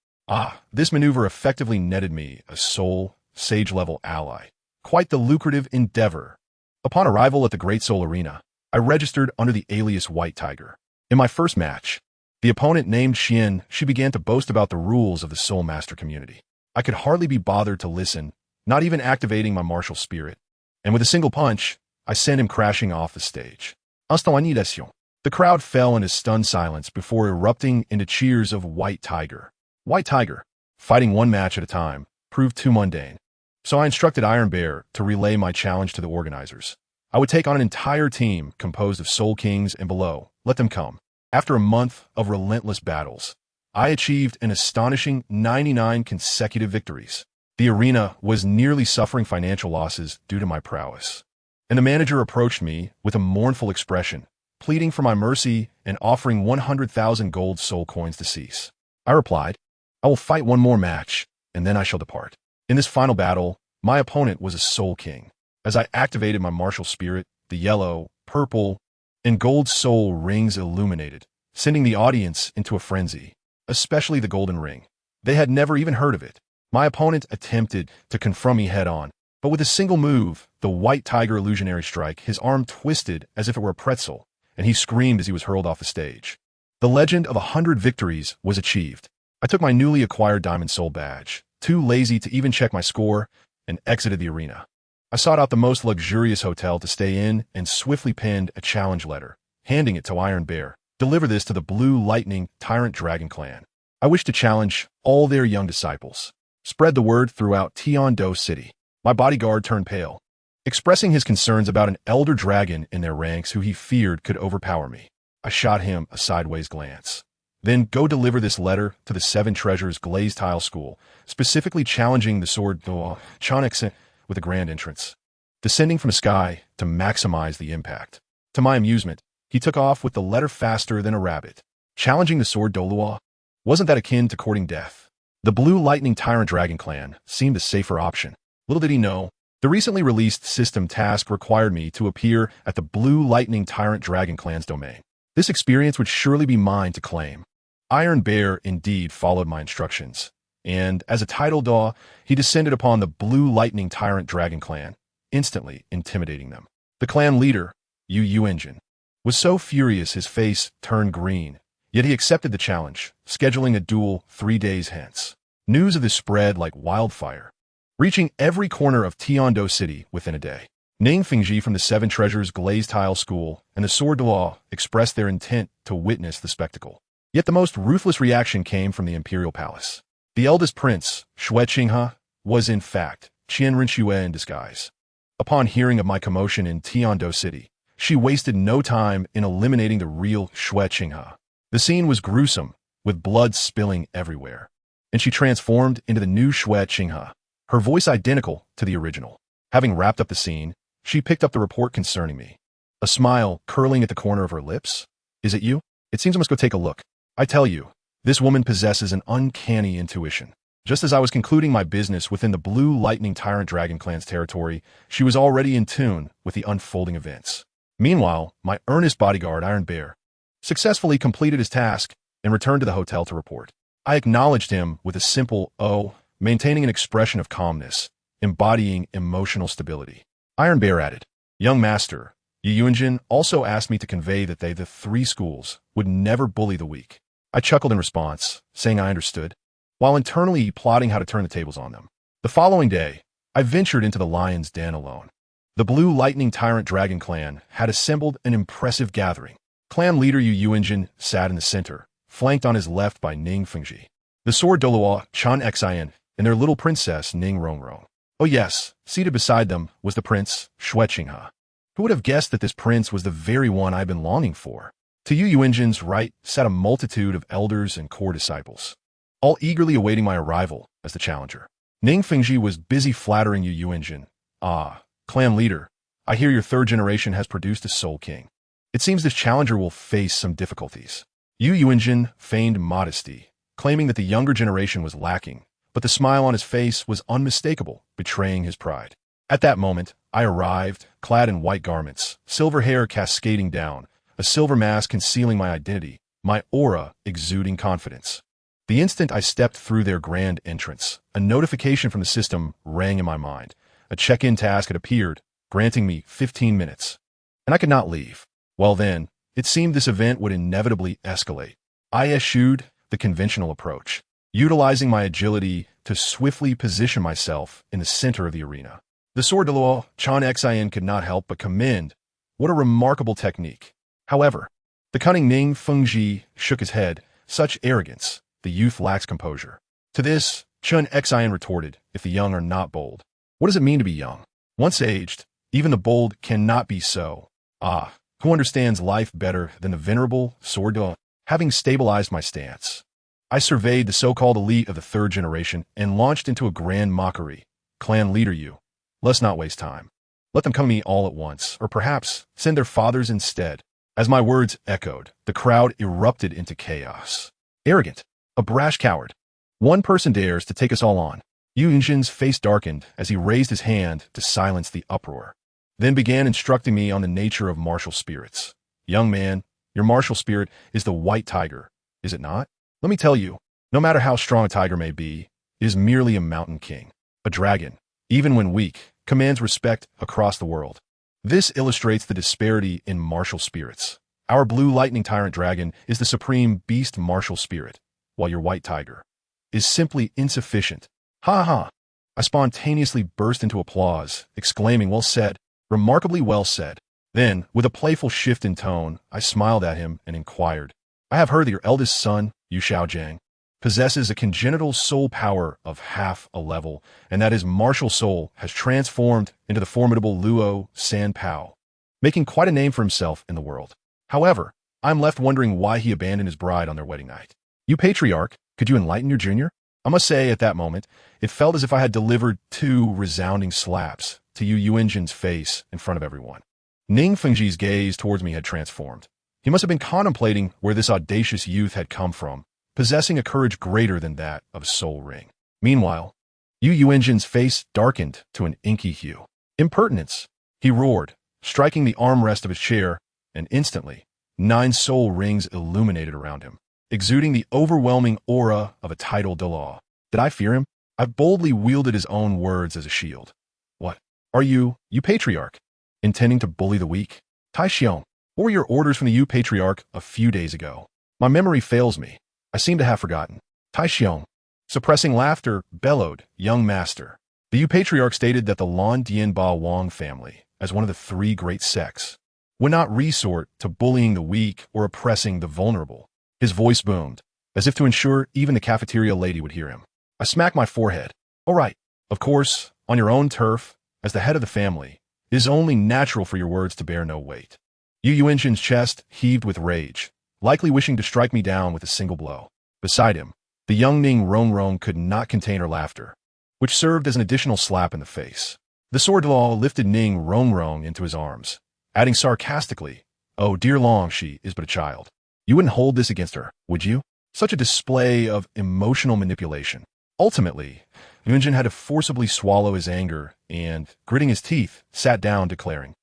This maneuver effectively netted me a soul, sage-level ally. Quite the lucrative endeavor. Upon arrival at the Great Soul Arena, I registered under the alias White Tiger. In my first match, the opponent named Qian, she began to boast about the rules of the Soul Master community. I could hardly be bothered to listen, not even activating my martial spirit, and with a single punch, I sent him crashing off the stage. The crowd fell into stunned silence before erupting into cheers of White Tiger. White Tiger, fighting one match at a time, proved too mundane. So I instructed Iron Bear to relay my challenge to the organizers. I would take on an entire team composed of Soul Kings and below. Let them come. After a month of relentless battles, I achieved an astonishing 99 consecutive victories. The arena was nearly suffering financial losses due to my prowess, and the manager approached me with a mournful expression, pleading for my mercy and offering 100,000 gold soul coins to cease. I replied, "I will fight one more match, and then I shall depart." In this final battle, my opponent was a Soul King. As I activated my martial spirit, the yellow, purple, and gold soul rings illuminated, sending the audience into a frenzy, especially the golden ring. They had never even heard of it. My opponent attempted to confront me head-on, but with a single move, the White Tiger illusionary strike, his arm twisted as if it were a pretzel, and he screamed as he was hurled off the stage. The legend of 100 victories was achieved. I took my newly acquired Diamond Soul badge, too lazy to even check my score, and exited the arena. I sought out the most luxurious hotel to stay in and swiftly penned a challenge letter, handing it to Iron Bear. "Deliver this to the Blue Lightning Tyrant Dragon Clan. I wish to challenge all their young disciples. Spread the word throughout Tiando City." My bodyguard turned pale, expressing his concerns about an elder dragon in their ranks who he feared could overpower me. I shot him a sideways glance. Then go deliver this letter to the Seven Treasures glazed tile school, specifically challenging the sword Qian with a grand entrance, descending from the sky to maximize the impact. To my amusement, he took off with the letter faster than a rabbit. Challenging the sword Douluo? Wasn't that akin to courting death? The Blue Lightning Tyrant Dragon Clan seemed a safer option. Little did he know, the recently released system task required me to appear at the Blue Lightning Tyrant Dragon Clan's domain. This experience would surely be mine to claim. Iron Bear indeed followed my instructions, and as a title daw, he descended upon the Blue Lightning Tyrant Dragon Clan, instantly intimidating them. The clan leader, Xunji, was so furious his face turned green, yet he accepted the challenge, scheduling a duel 3 days hence. News of this spread like wildfire, reaching every corner of Tiando City within a day. Xunji from the Seven Treasures Glazed Tile School and the Sword Dalu expressed their intent to witness the spectacle. Yet the most ruthless reaction came from the Imperial Palace. The eldest prince, Xue Qinghe, was in fact Qian Rinxue in disguise. Upon hearing of my commotion in Tiando City, she wasted no time in eliminating the real Xue Qinghe. The scene was gruesome, with blood spilling everywhere, and she transformed into the new Xue Qinghe, her voice identical to the original. Having wrapped up the scene, she picked up the report concerning me, a smile curling at the corner of her lips. Is it you? It seems I must go take a look. I tell you, this woman possesses an uncanny intuition. Just as I was concluding my business within the Blue Lightning Tyrant Dragon Clan's territory, she was already in tune with the unfolding events. Meanwhile, my earnest bodyguard, Iron Bear, successfully completed his task and returned to the hotel to report. I acknowledged him with a simple "oh," maintaining an expression of calmness, embodying emotional stability. Iron Bear added, "Young master, Xunji also asked me to convey that the 3 schools, would never bully the weak." I chuckled in response, saying I understood, while internally plotting how to turn the tables on them. The following day, I ventured into the lion's den alone. The Blue Lightning Tyrant Dragon Clan had assembled an impressive gathering. Clan leader Xunji sat in the center, flanked on his left by Xunji, the sword Douluo, Qian, and their little princess Rongrong. Oh yes, seated beside them was the prince, Xue Qinghe. Who would have guessed that this prince was the very one I've been longing for? To Xunji's right sat a multitude of elders and core disciples, all eagerly awaiting my arrival as the challenger. Xunji was busy flattering Xunji. "Ah, clan leader, I hear your 3rd generation has produced a soul king. It seems this challenger will face some difficulties." Xunji feigned modesty, claiming that the younger generation was lacking, but the smile on his face was unmistakable, betraying his pride. At that moment, I arrived, clad in white garments, silver hair cascading down, a silver mask concealing my identity, my aura exuding confidence. The instant I stepped through their grand entrance, a notification from the system rang in my mind. A check-in task had appeared, granting me 15 minutes. And I could not leave. Well then, it seemed this event would inevitably escalate. I eschewed the conventional approach, utilizing my agility to swiftly position myself in the center of the arena. The sword Dalu, Qian could not help but commend. What a remarkable technique. However, the cunning Xunji shook his head. Such arrogance, the youth lacks composure. To this, Qian retorted, "If the young are not bold, what does it mean to be young? Once aged, even the bold cannot be so. Ah, who understands life better than the venerable sword Dalu?" Having stabilized my stance, I surveyed the so-called elite of the 3rd generation and launched into a grand mockery. "Clan leader you. Let's not waste time. Let them come to me all at once, or perhaps send their fathers instead." As my words echoed, the crowd erupted into chaos. "Arrogant, a brash coward. One person dares to take us all on." Xunji's face darkened as he raised his hand to silence the uproar, then began instructing me on the nature of martial spirits. "Young man, your martial spirit is the white tiger, is it not? Let me tell you, no matter how strong a tiger may be, it is merely a mountain king. A dragon, even when weak, commands respect across the world. This illustrates the disparity in martial spirits. Our Blue Lightning Tyrant Dragon is the supreme beast martial spirit, while your white tiger is simply insufficient." Ha ha! I spontaneously burst into applause, exclaiming, "Well said, remarkably well said." Then, with a playful shift in tone, I smiled at him and inquired, "I have heard that your eldest son, Yu Xiaojiang, possesses a congenital soul power of half a level, and that his martial soul has transformed into the formidable Luo San Pao, making quite a name for himself in the world. However, I'm left wondering why he abandoned his bride on their wedding night. You patriarch, could you enlighten your junior? I must say, at that moment, it felt as if I had delivered 2 resounding slaps to Yu Yunjin's face in front of everyone. Ning Fengji's gaze towards me had transformed. He must have been contemplating where this audacious youth had come from, possessing a courage greater than that of a soul ring. Meanwhile, Yu Yunjin's face darkened to an inky hue. Impertinence! He roared, striking the armrest of his chair, and instantly, 9 soul rings illuminated around him, exuding the overwhelming aura of a titled Douluo. Did I fear him? I boldly wielded his own words as a shield. What? Are you patriarch, intending to bully the weak? Tai Xiong, what were your orders from the Yu patriarch a few days ago? My memory fails me. I seem to have forgotten. Tai Xiong, suppressing laughter, bellowed, young master. The Yu patriarch stated that the Lan Dianba Wang family, as one of the 3 great sects, would not resort to bullying the weak or oppressing the vulnerable. His voice boomed, as if to ensure even the cafeteria lady would hear him. I smacked my forehead. All right, of course, on your own turf, as the head of the family, it is only natural for your words to bear no weight. Yu Yunjin's chest heaved with rage, likely wishing to strike me down with a single blow. Beside him, the young Ning Rongrong could not contain her laughter, which served as an additional slap in the face. The sword law lifted Ning Rongrong into his arms, adding sarcastically, "Oh, dear Long, she is but a child. You wouldn't hold this against her, would you?" Such a display of emotional manipulation. Ultimately, Yunjin had to forcibly swallow his anger and, gritting his teeth, sat down, declaring,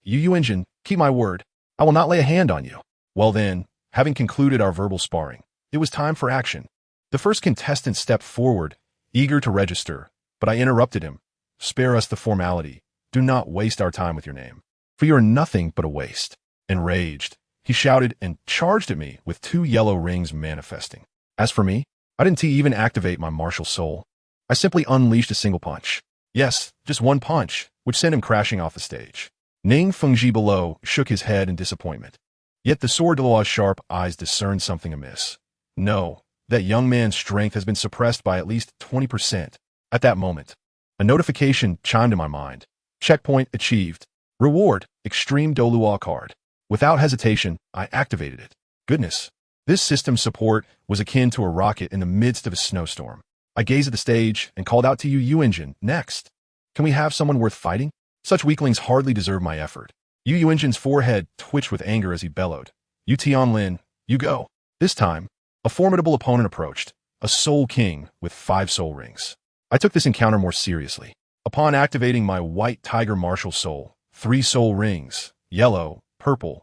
Yu Yunjin, keep my word. I will not lay a hand on you. Well then, having concluded our verbal sparring, it was time for action. The first contestant stepped forward, eager to register, but I interrupted him. Spare us the formality. Do not waste our time with your name, for you are nothing but a waste. Enraged, he shouted and charged at me with 2 yellow rings manifesting. As for me, I didn't even activate my martial soul. I simply unleashed a single punch. Yes, just one punch, which sent him crashing off the stage. Ning Fengji below shook his head in disappointment. Yet the sword Dalu's sharp eyes discerned something amiss. No, that young man's strength has been suppressed by at least 20%. At that moment, a notification chimed in my mind. Checkpoint achieved. Reward, Extreme Douluo card. Without hesitation, I activated it. Goodness, this system support was akin to a rocket in the midst of a snowstorm. I gazed at the stage and called out to Yu Yunjin, next. Can we have someone worth fighting? Such weaklings hardly deserve my effort. Yu Yunjin's forehead twitched with anger as he bellowed. Yu Tianlin, you go. This time, a formidable opponent approached, a soul king with 5 soul rings. I took this encounter more seriously. Upon activating my white tiger martial soul, 3 soul rings, yellow, purple,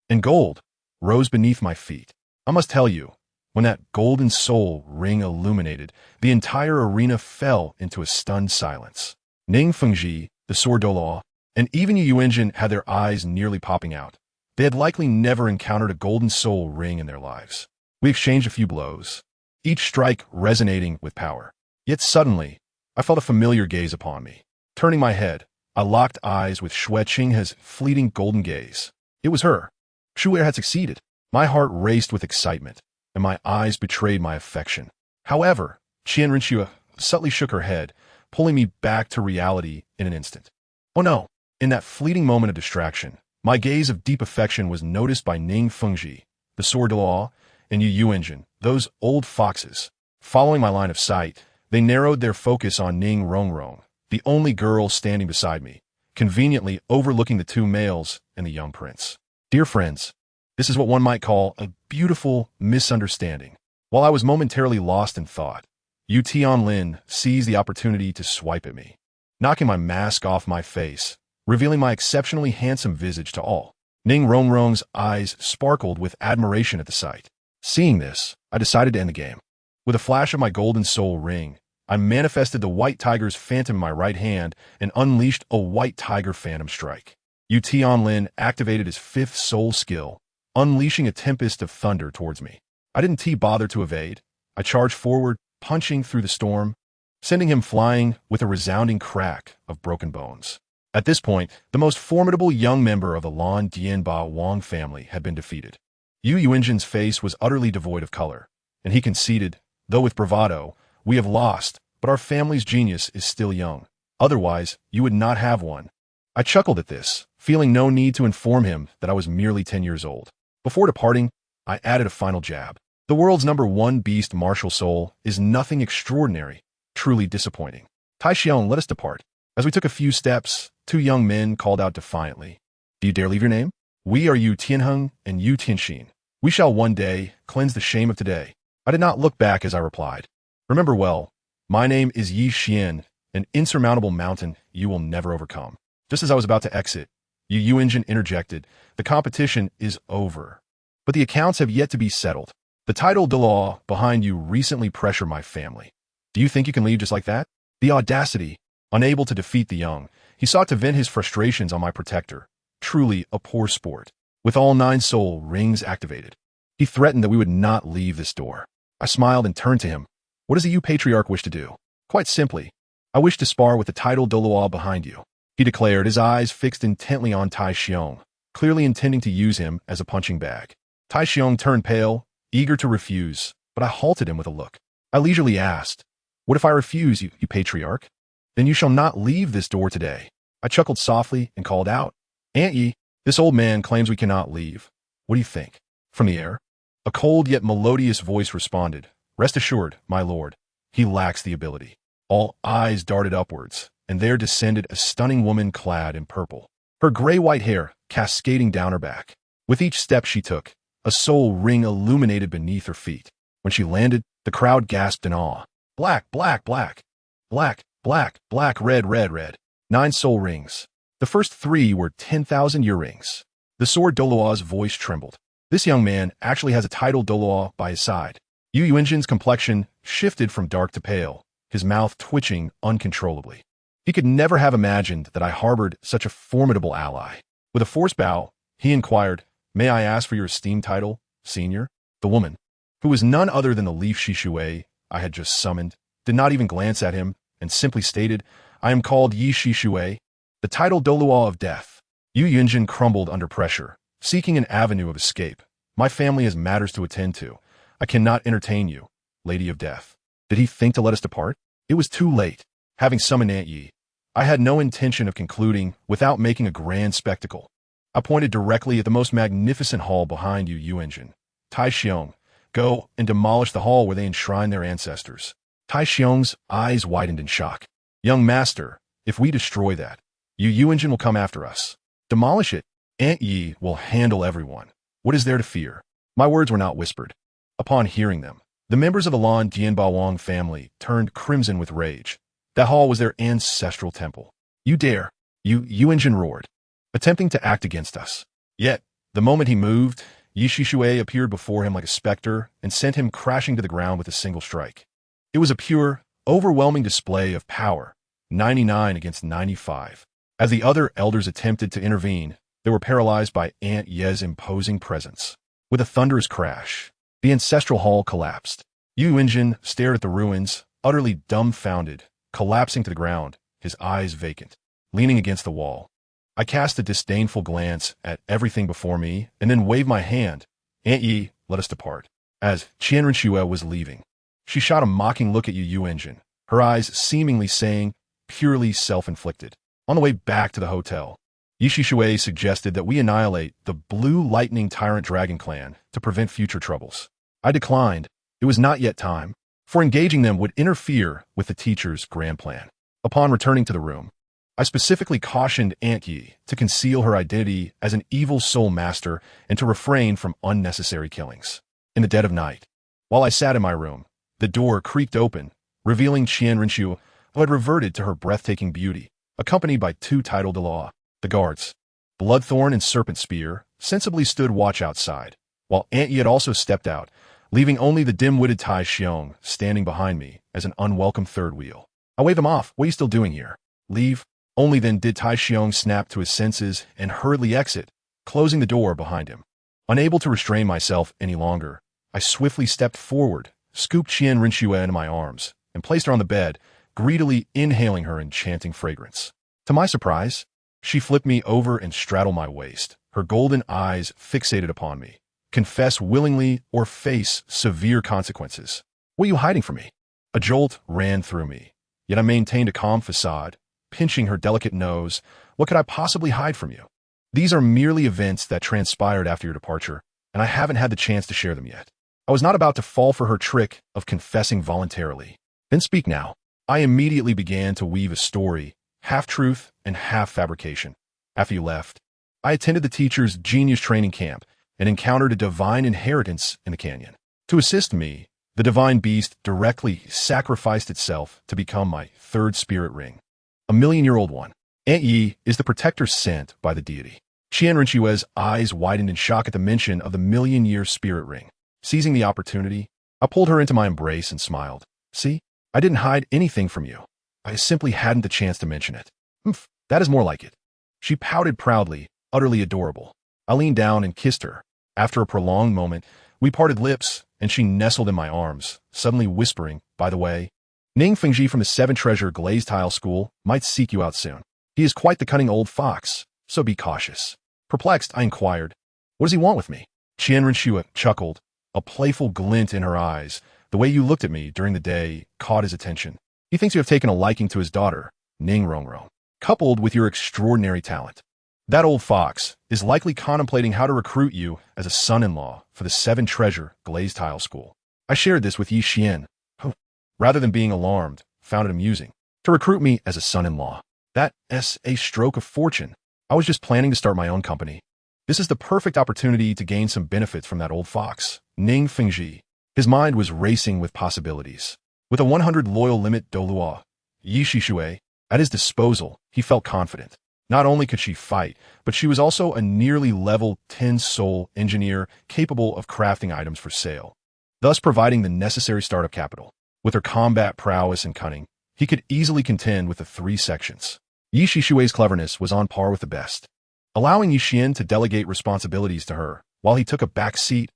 and gold, rose beneath my feet. I must tell you, when that golden soul ring illuminated, the entire arena fell into a stunned silence. Ning Fengji, the sword Douluo, and even Yu Yunjin had their eyes nearly popping out. They had likely never encountered a golden soul ring in their lives. We exchanged a few blows, each strike resonating with power. Yet suddenly, I felt a familiar gaze upon me. Turning my head, I locked eyes with Xue Qinghe's fleeting golden gaze. It was her. Xue had succeeded. My heart raced with excitement, and my eyes betrayed my affection. However, Qian subtly shook her head, pulling me back to reality in an instant. Oh no! In that fleeting moment of distraction, my gaze of deep affection was noticed by Ning Fengji, the sword Daluo, and Yu Yunjin, those old foxes. Following my line of sight, they narrowed their focus on Ning Rongrong, the only girl standing beside me, conveniently overlooking the 2 males and the young prince. Dear friends, this is what one might call a beautiful misunderstanding. While I was momentarily lost in thought, Yu Tianlin seized the opportunity to swipe at me, knocking my mask off my face, revealing my exceptionally handsome visage to all. Ning Rongrong's eyes sparkled with admiration at the sight. Seeing this, I decided to end the game. With a flash of my golden soul ring, I manifested the white tiger's phantom in my right hand and unleashed a white tiger phantom strike. Yu Tianlin activated his 5th soul skill, unleashing a tempest of thunder towards me. I didn't bother to evade. I charged forward, punching through the storm, sending him flying with a resounding crack of broken bones. At this point, the most formidable young member of the Lan Dianba Wang family had been defeated. Yu Yunjin's face was utterly devoid of color, and he conceded, though with bravado, "We have lost, but our family's genius is still young. Otherwise, you would not have one." I chuckled at this, feeling no need to inform him that I was merely 10 years old. Before departing, I added a final jab. The world's #1 beast martial soul is nothing extraordinary, truly disappointing. Tai Xiong let us depart. As we took a few steps, 2 young men called out defiantly, "Do you dare leave your name? We are Yu Tianheng and Yu Tianxin. We shall one day cleanse the shame of today." I did not look back as I replied, "Remember well, my name is Yi Xian, an insurmountable mountain you will never overcome." Just as I was about to exit, Yu Yunjin interjected, "The competition is over, but the accounts have yet to be settled. The title Dalu behind you recently pressured my family. Do you think you can leave just like that?" The audacity. Unable to defeat the young, he sought to vent his frustrations on my protector. Truly a poor sport. With all 9 soul rings activated, he threatened that we would not leave this door. I smiled and turned to him. "What does the Yu patriarch wish to do?" "Quite simply, I wish to spar with the title Douluo behind you," he declared, his eyes fixed intently on Tai Xiong, clearly intending to use him as a punching bag. Tai Xiong turned pale, eager to refuse, but I halted him with a look. I leisurely asked, "What if I refuse, you patriarch?" "Then you shall not leave this door today." I chuckled softly and called out, "Aunt Yi, this old man claims we cannot leave. What do you think?" From the air, a cold yet melodious voice responded, "Rest assured, my lord, he lacks the ability." All eyes darted upwards, and there descended a stunning woman clad in purple, her gray-white hair cascading down her back. With each step she took, a soul ring illuminated beneath her feet. When she landed, the crowd gasped in awe. Black, black, black. Black, black, black, red, red, red. 9 soul rings. The first 3 were 10,000 year rings. The sword Douluo's voice trembled. This young man actually has a title Douluo by his side. Yu Yuanjin's complexion shifted from dark to pale, his mouth twitching uncontrollably. He could never have imagined that I harbored such a formidable ally. With a forced bow, he inquired, "May I ask for your esteemed title, senior?" The woman, who was none other than the Leaf Shishui I had just summoned, did not even glance at him and simply stated, "I am called Yi Shishui, the title Douluo of Death." Yu Yunjin crumbled under pressure, seeking an avenue of escape. "My family has matters to attend to. I cannot entertain you, Lady of Death." Did he think to let us depart? It was too late. Having summoned Aunt Yi, I had no intention of concluding without making a grand spectacle. I pointed directly at the most magnificent hall behind Yu Yunjin. "Tai Xiong, go and demolish the hall where they enshrine their ancestors." Tai Xiong's eyes widened in shock. "Young master, if we destroy that, Yu Yunjin will come after us. Demolish it. Aunt Yi will handle everyone. What is there to fear?" My words were not whispered. Upon hearing them, the members of the Lan Dianbaowang family turned crimson with rage. That hall was their ancestral temple. "You dare!" Yu Yunjin roared, attempting to act against us. Yet, the moment he moved, Yi Shishui appeared before him like a specter and sent him crashing to the ground with a single strike. It was a pure, overwhelming display of power, 99 against 95. As the other elders attempted to intervene, they were paralyzed by Aunt Ye's imposing presence. With a thunderous crash, the ancestral hall collapsed. Yu Yunjin stared at the ruins, utterly dumbfounded, collapsing to the ground, his eyes vacant, leaning against the wall. I cast a disdainful glance at everything before me and then waved my hand. "Aunt Yi, let us depart." As Qian Renshue was leaving, she shot a mocking look at Yu Yunjin, her eyes seemingly saying, "Purely self-inflicted." On the way back to the hotel, Yi Shishui suggested that we annihilate the Blue Lightning Tyrant Dragon clan to prevent future troubles. I declined. It was not yet time, for engaging them would interfere with the teacher's grand plan. Upon returning to the room, I specifically cautioned Aunt Yi to conceal her identity as an evil soul master and to refrain from unnecessary killings. In the dead of night, while I sat in my room, the door creaked open, revealing Qian Renshue, who had reverted to her breathtaking beauty, accompanied by 2 titled Dalu. The guards, Bloodthorn and Serpent Spear, sensibly stood watch outside, while Aunt Yi had also stepped out, leaving only the dim-witted Tai Xiong standing behind me as an unwelcome third wheel. I waved him off. "What are you still doing here?" "Leave." Only then did Tai Xiong snap to his senses and hurriedly exit, closing the door behind him. Unable to restrain myself any longer, I swiftly stepped forward, scooped Qian Renshue into my arms, and placed her on the bed, greedily inhaling her enchanting fragrance. To my surprise, she flipped me over and straddled my waist, her golden eyes fixated upon me. "Confess willingly or face severe consequences. What are you hiding from me?" A jolt ran through me, yet I maintained a calm facade, pinching her delicate nose. "What could I possibly hide from you? These are merely events that transpired after your departure. and I haven't had the chance to share them yet. I was not about to fall for her trick of confessing voluntarily. Then speak now. I immediately began to weave a story, half truth and half fabrication. After you left, I attended the teacher's genius training camp and encountered a divine inheritance in the canyon. To assist me, the divine beast directly sacrificed itself to become my third spirit ring, a million-year-old one. Aunt Yi is the protector sent by the deity. Qian Renshue's eyes widened in shock at the mention of the million-year spirit ring. Seizing the opportunity, I pulled her into my embrace and smiled. See, I didn't hide anything from you. I simply hadn't the chance to mention it. Humph, that is more like it. She pouted proudly, utterly adorable. I leaned down and kissed her. After a prolonged moment, we parted lips, and she nestled in my arms, suddenly whispering, by the way, Ning Fengji from the Seven Treasure Glazed Tile School might seek you out soon. He is quite the cunning old fox, so be cautious. Perplexed, I inquired, what does he want with me? Qian Renshua chuckled, a playful glint in her eyes. The way you looked at me during the day caught his attention. He thinks you have taken a liking to his daughter, Ning Rongrong, coupled with your extraordinary talent. That old fox is likely contemplating how to recruit you as a son-in-law for the Seven Treasure Glazed Tile School. I shared this with Yi Xian, who, rather than being alarmed, found it amusing. To recruit me as a son-in-law. That's a stroke of fortune. I was just planning to start my own company. This is the perfect opportunity to gain some benefits from that old fox, Ning Fengji. His mind was racing with possibilities. With a 100 loyal limit Douluo, Yi Shishue, at his disposal, he felt confident. Not only could she fight, but she was also a nearly level 10 soul engineer capable of crafting items for sale, thus providing the necessary startup capital. With her combat prowess and cunning, he could easily contend with the three sections. Yi Shishue's cleverness was on par with the best, allowing Yi Xian to delegate responsibilities to her while he took a back seat,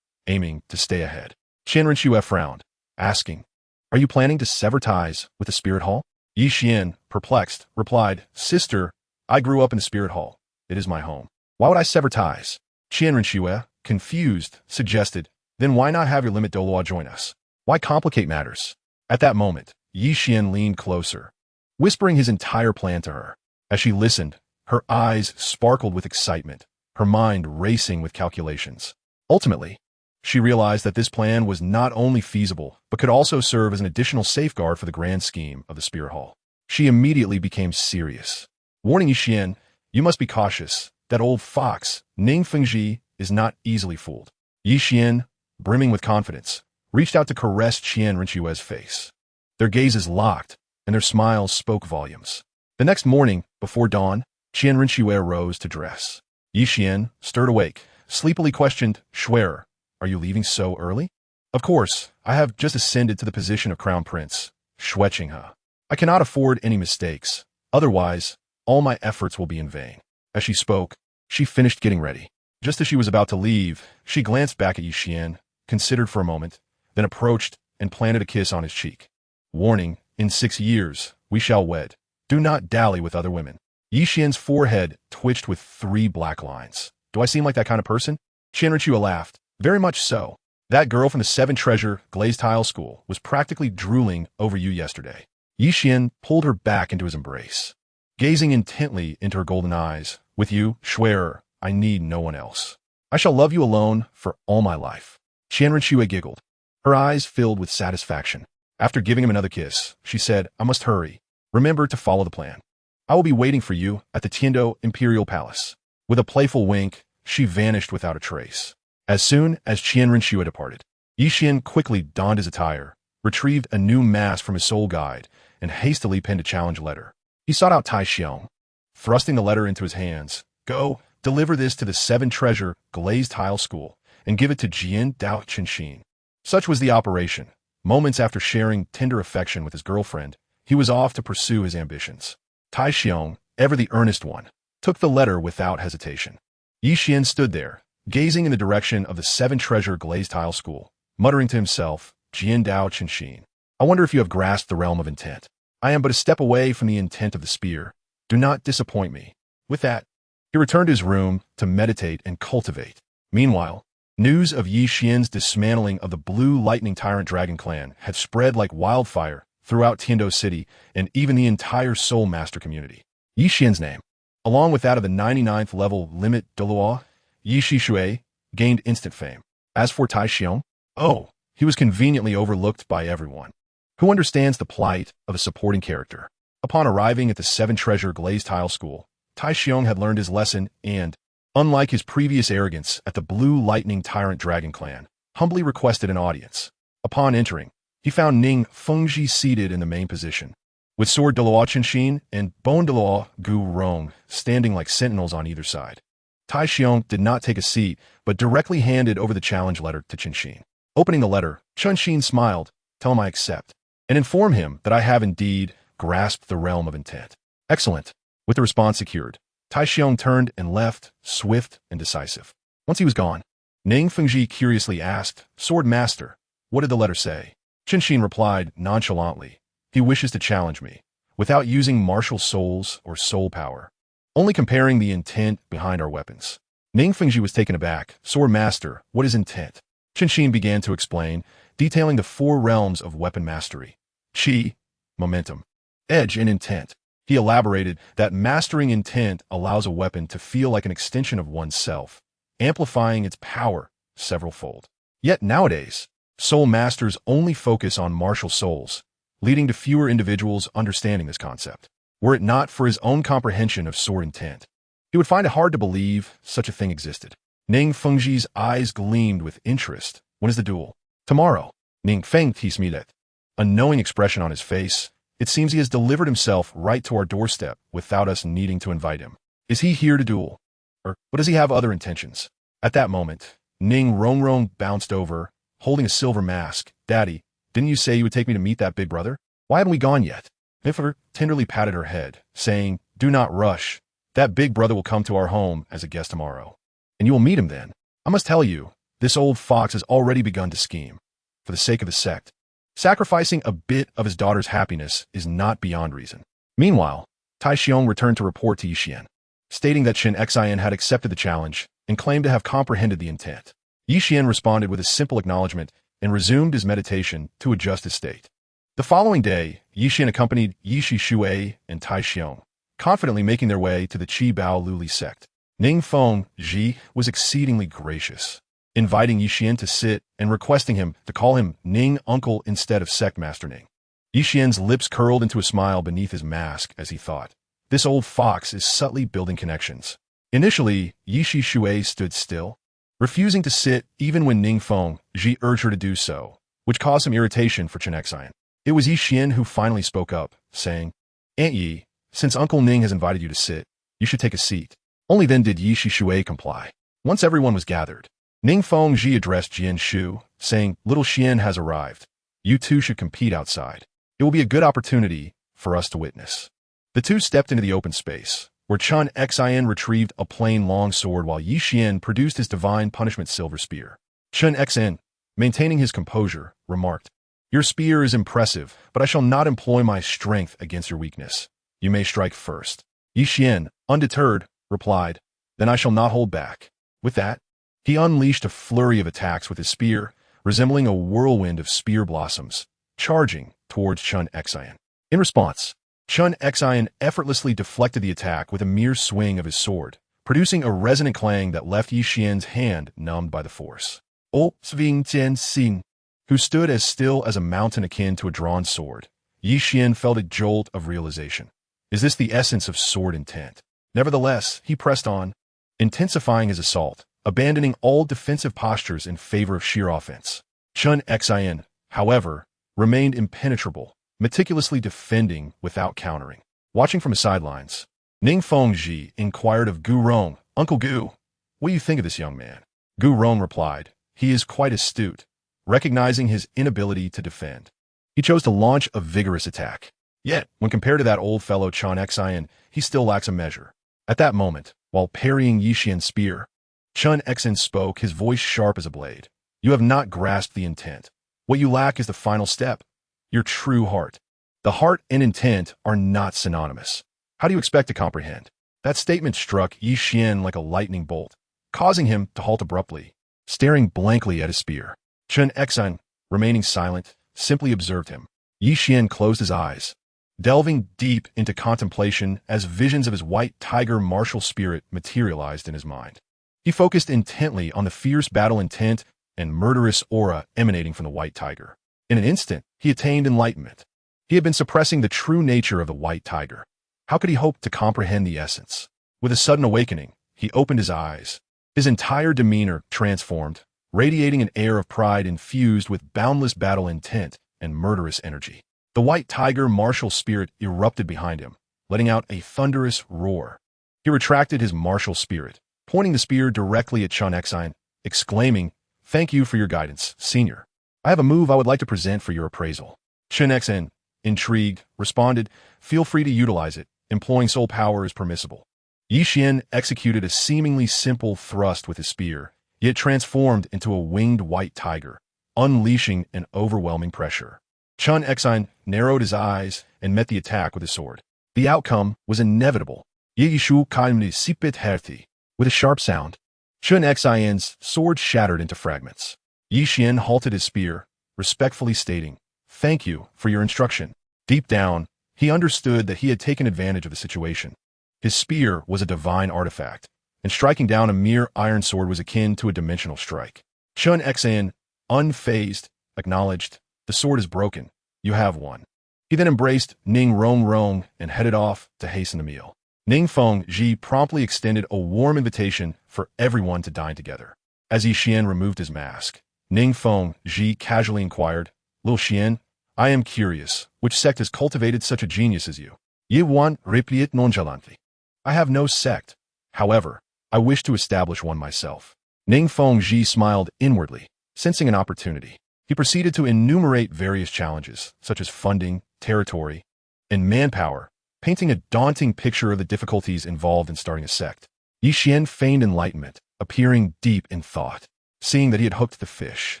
aiming to stay ahead. Qian Renshue frowned, asking, are you planning to sever ties with the spirit hall? Yi Xian, perplexed, replied, Sister, I grew up in the spirit hall. It is my home. Why would I sever ties? Qian Renshue, confused, suggested, then why not have your limit Douluo join us? Why complicate matters? At that moment, Yi Xian leaned closer, whispering his entire plan to her. As she listened, her eyes sparkled with excitement, her mind racing with calculations. Ultimately, she realized that this plan was not only feasible, but could also serve as an additional safeguard for the grand scheme of the spirit hall. She immediately became serious. Warning Yi Xian, you must be cautious. That old fox, Ning Fengji, is not easily fooled. Yi Xian, brimming with confidence, reached out to caress Qian Renshue's face. Their gazes locked, and their smiles spoke volumes. The next morning, before dawn, Qian Renshue rose to dress. Yi Xian, stirred awake, sleepily questioned, Schwerer, are you leaving so early? Of course, I have just ascended to the position of Crown Prince, Shueqinghe. I cannot afford any mistakes, otherwise, all my efforts will be in vain. As she spoke, she finished getting ready. Just as she was about to leave, she glanced back at Yi Xian, considered for a moment, then approached and planted a kiss on his cheek. Warning, in 6 years, we shall wed. Do not dally with other women. Yi Xian's forehead twitched with 3 black lines. Do I seem like that kind of person? Qian Renshue laughed. Very much so. That girl from the Seven Treasure Glazed Tile School was practically drooling over you yesterday. Yi Xian pulled her back into his embrace, gazing intently into her golden eyes. With you, Schwerer, I need no one else. I shall love you alone for all my life. Qian Renshue giggled, her eyes filled with satisfaction. After giving him another kiss, she said, I must hurry. Remember to follow the plan. I will be waiting for you at the Tiando Imperial Palace. With a playful wink, she vanished without a trace. As soon as Qian Renshue departed, Yi Xian quickly donned his attire, retrieved a new mask from his soul guide, and hastily penned a challenge letter. He sought out Tai Xiong, thrusting the letter into his hands. Go, deliver this to the Seven Treasure Glazed Tile School, and give it to Jian Dao Chenxin. Such was the operation. Moments after sharing tender affection with his girlfriend, he was off to pursue his ambitions. Tai Xiong, ever the earnest one, took the letter without hesitation. Yi Xian stood there, gazing in the direction of the Seven Treasure Glazed Tile School, muttering to himself, Jian Dao Chenxin. I wonder if you have grasped the realm of intent. I am but a step away from the intent of the spear. Do not disappoint me. With that, he returned to his room to meditate and cultivate. Meanwhile, news of Yi Xian's dismantling of the Blue Lightning Tyrant Dragon clan had spread like wildfire throughout Tiando City and even the entire Soul Master community. Yi Xian's name, along with that of the 99th level limit Douluo, Yi Shishue, gained instant fame. As for Tai Xiong, oh, he was conveniently overlooked by everyone. Who understands the plight of a supporting character? Upon arriving at the seven-treasure glazed tile school, Tai Xiong had learned his lesson and, unlike his previous arrogance at the Blue Lightning Tyrant Dragon Clan, humbly requested an audience. Upon entering, he found Ning Fengji seated in the main position, with sword Douluo Xunji and bone Douluo Gu Rong standing like sentinels on either side. Tai Xiong did not take a seat, but directly handed over the challenge letter to Xunji. Opening the letter, Xunji smiled, "Tell him I accept, and inform him that I have indeed grasped the realm of intent." Excellent. With the response secured, Tai Xiong turned and left, swift and decisive. Once he was gone, Ning Fengji curiously asked, "Sword Master, what did the letter say?" Xunji replied nonchalantly, "He wishes to challenge me, without using martial souls or soul power, only comparing the intent behind our weapons." Ning Fengji was taken aback. "Sword Master, what is intent?" Xunji began to explain, detailing the four realms of weapon mastery: Qi, momentum, edge, and intent. He elaborated that mastering intent allows a weapon to feel like an extension of oneself, amplifying its power several-fold. Yet nowadays, soul masters only focus on martial souls, leading to fewer individuals understanding this concept. Were it not for his own comprehension of sword intent, he would find it hard to believe such a thing existed. Ning Fengji's eyes gleamed with interest. "When is the duel?" "Tomorrow." Ning Feng tismidet. A knowing expression on his face. "It seems he has delivered himself right to our doorstep without us needing to invite him. Is he here to duel? Or does he have other intentions?" At that moment, Ning Rongrong bounced over, holding a silver mask. "Daddy, didn't you say you would take me to meet that big brother? Why haven't we gone yet?" Niffer tenderly patted her head, saying, "Do not rush. That big brother will come to our home as a guest tomorrow, and you will meet him then. I must tell you, this old fox has already begun to scheme, for the sake of the sect. Sacrificing a bit of his daughter's happiness is not beyond reason." Meanwhile, Tai Xiong returned to report to Qian, stating that Qian had accepted the challenge and claimed to have comprehended the intent. Qian responded with a simple acknowledgement and resumed his meditation to adjust his state. The following day, Qian accompanied Yishi Shui and Tai Xiong, confidently making their way to the Qi Bao Luli sect. Ning Feng Ji was exceedingly gracious, inviting Qian to sit and requesting him to call him Ning Uncle instead of Sect Master Ning. Qian's lips curled into a smile beneath his mask as he thought, "This old fox is subtly building connections." Initially, Yishi Shui stood still, refusing to sit even when Ning Feng Ji urged her to do so, which caused some irritation for Qian. It was Qian who finally spoke up, saying, "Aunt Yi, since Uncle Ning has invited you to sit, you should take a seat." Only then did Yishi Shui comply. Once everyone was gathered, Ning Feng Ji addressed Jian Shu, saying, "Little Qian has arrived. You two should compete outside. It will be a good opportunity for us to witness." The two stepped into the open space, where Qian retrieved a plain long sword while Qian produced his divine punishment silver spear. Qian, maintaining his composure, remarked, "Your spear is impressive, but I shall not employ my strength against your weakness. You may strike first." Qian, undeterred, replied, "Then I shall not hold back." With that, he unleashed a flurry of attacks with his spear, resembling a whirlwind of spear blossoms, charging towards Qian. In response, Qian effortlessly deflected the attack with a mere swing of his sword, producing a resonant clang that left Qian's hand numbed by the force. Sving Jian Xing, who stood as still as a mountain akin to a drawn sword, Qian felt a jolt of realization. Is this the essence of sword intent? Nevertheless, he pressed on, intensifying his assault, abandoning all defensive postures in favor of sheer offense. Qian, however, remained impenetrable, meticulously defending without countering. Watching from the sidelines, Ning Feng Ji inquired of Gu Rong, "Uncle Gu, what do you think of this young man?" Gu Rong replied, "He is quite astute, recognizing his inability to defend. He chose to launch a vigorous attack. Yet, when compared to that old fellow Qian, he still lacks a measure." At that moment, while parrying Qian's spear, Qian spoke, his voice sharp as a blade. "You have not grasped the intent. What you lack is the final step, your true heart. The heart and intent are not synonymous. How do you expect to comprehend?" That statement struck Qian like a lightning bolt, causing him to halt abruptly, staring blankly at his spear. Qian, remaining silent, simply observed him. Qian closed his eyes, delving deep into contemplation as visions of his white tiger martial spirit materialized in his mind. He focused intently on the fierce battle intent and murderous aura emanating from the white tiger. In an instant, he attained enlightenment. He had been suppressing the true nature of the white tiger. How could he hope to comprehend the essence? With a sudden awakening, he opened his eyes. His entire demeanor transformed, radiating an air of pride infused with boundless battle intent and murderous energy. The white tiger martial spirit erupted behind him, letting out a thunderous roar. He retracted his martial spirit, pointing the spear directly at Qian Xine, exclaiming, "Thank you for your guidance, senior. I have a move I would like to present for your appraisal." Qian Xine, intrigued, responded, "Feel free to utilize it. Employing soul power is permissible." Yi Qian executed a seemingly simple thrust with his spear, yet transformed into a winged white tiger, unleashing an overwhelming pressure. Qian Xine narrowed his eyes and met the attack with his sword. The outcome was inevitable. Yi Shu Kaimni Sipit Herthi. With a sharp sound, Qian Xine's sword shattered into fragments. Yi Qian halted his spear, respectfully stating, "Thank you for your instruction." Deep down, he understood that he had taken advantage of the situation. His spear was a divine artifact, and striking down a mere iron sword was akin to a dimensional strike. Qian Xine, unfazed, acknowledged, "The sword is broken. You have won." He then embraced Ning Rong and headed off to hasten the meal. Ning Feng Ji promptly extended a warm invitation for everyone to dine together. As Yi Qian removed his mask, Ning Feng Ji casually inquired, "Little Qian, I am curious, which sect has cultivated such a genius as you?" Yi Wan replied nonchalantly, "I have no sect. However, I wish to establish one myself." Ning Feng Ji smiled inwardly, sensing an opportunity. He proceeded to enumerate various challenges, such as funding, territory, and manpower, painting a daunting picture of the difficulties involved in starting a sect. Yi Qian feigned enlightenment, appearing deep in thought. Seeing that he had hooked the fish,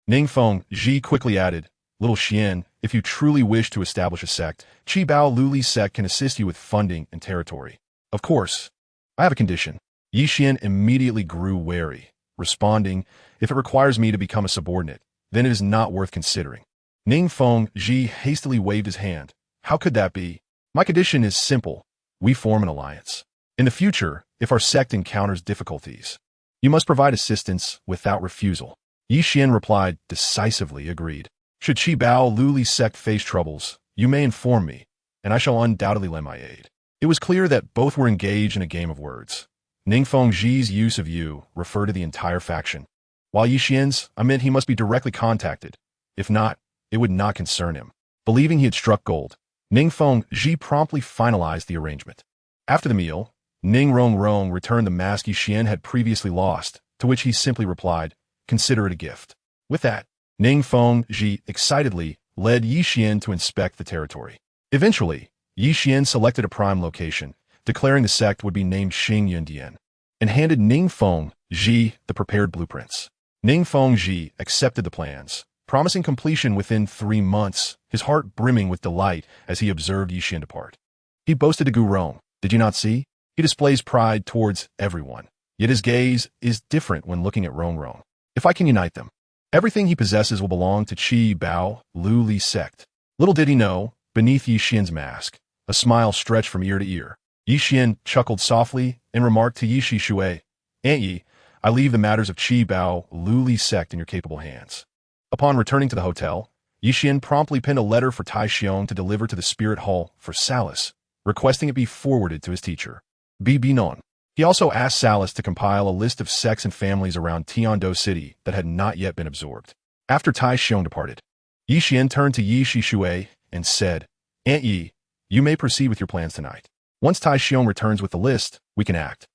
Ning Feng Ji quickly added, "Little Qian, if you truly wish to establish a sect, Qi Bao Luli's sect can assist you with funding and territory. Of course, I have a condition." Yi Qian immediately grew wary, responding, "If it requires me to become a subordinate, then it is not worth considering." Ning Feng Ji hastily waved his hand. "How could that be? My condition is simple. We form an alliance. In the future, if our sect encounters difficulties, you must provide assistance without refusal." Yi Qian replied, decisively agreed. "Should Qi Bao Luli's sect face troubles, you may inform me, and I shall undoubtedly lend my aid." It was clear that both were engaged in a game of words. Ning Feng Ji's use of "you" referred to the entire faction, while Yi Qian's meant he must be directly contacted. If not, it would not concern him. Believing he had struck gold, Ning Feng Ji promptly finalized the arrangement. After the meal, Ning Rong returned the mask Yi Qian had previously lost, to which he simply replied, "Consider it a gift." With that, Ning Feng Ji excitedly led Yi Qian to inspect the territory. Eventually, Yi Qian selected a prime location, declaring the sect would be named Xing Yundian, and handed Ning Feng Ji the prepared blueprints. Ning Feng Ji accepted the plans, promising completion within 3 months, his heart brimming with delight as he observed Yi Qian depart. He boasted to Gu Rong, "Did you not see? He displays pride towards everyone, yet his gaze is different when looking at Rong. If I can unite them, everything he possesses will belong to Qi Bao Luli's sect." Little did he know, beneath Yi Qian's mask, a smile stretched from ear to ear. Yi Qian chuckled softly and remarked to Yi Shui, "Aunt Yi, I leave the matters of Qi Bao Luli's sect in your capable hands." Upon returning to the hotel, Yi Qian promptly penned a letter for Tai Xiong to deliver to the Spirit Hall for Salis, requesting it be forwarded to his teacher, BibiDong. He also asked Salis to compile a list of sects and families around Tiando City that had not yet been absorbed. After Tai Xiong departed, Yi Qian turned to Yi Shui and said, "Aunt Yi, you may proceed with your plans tonight. Once Tai Xiong returns with the list, we can act.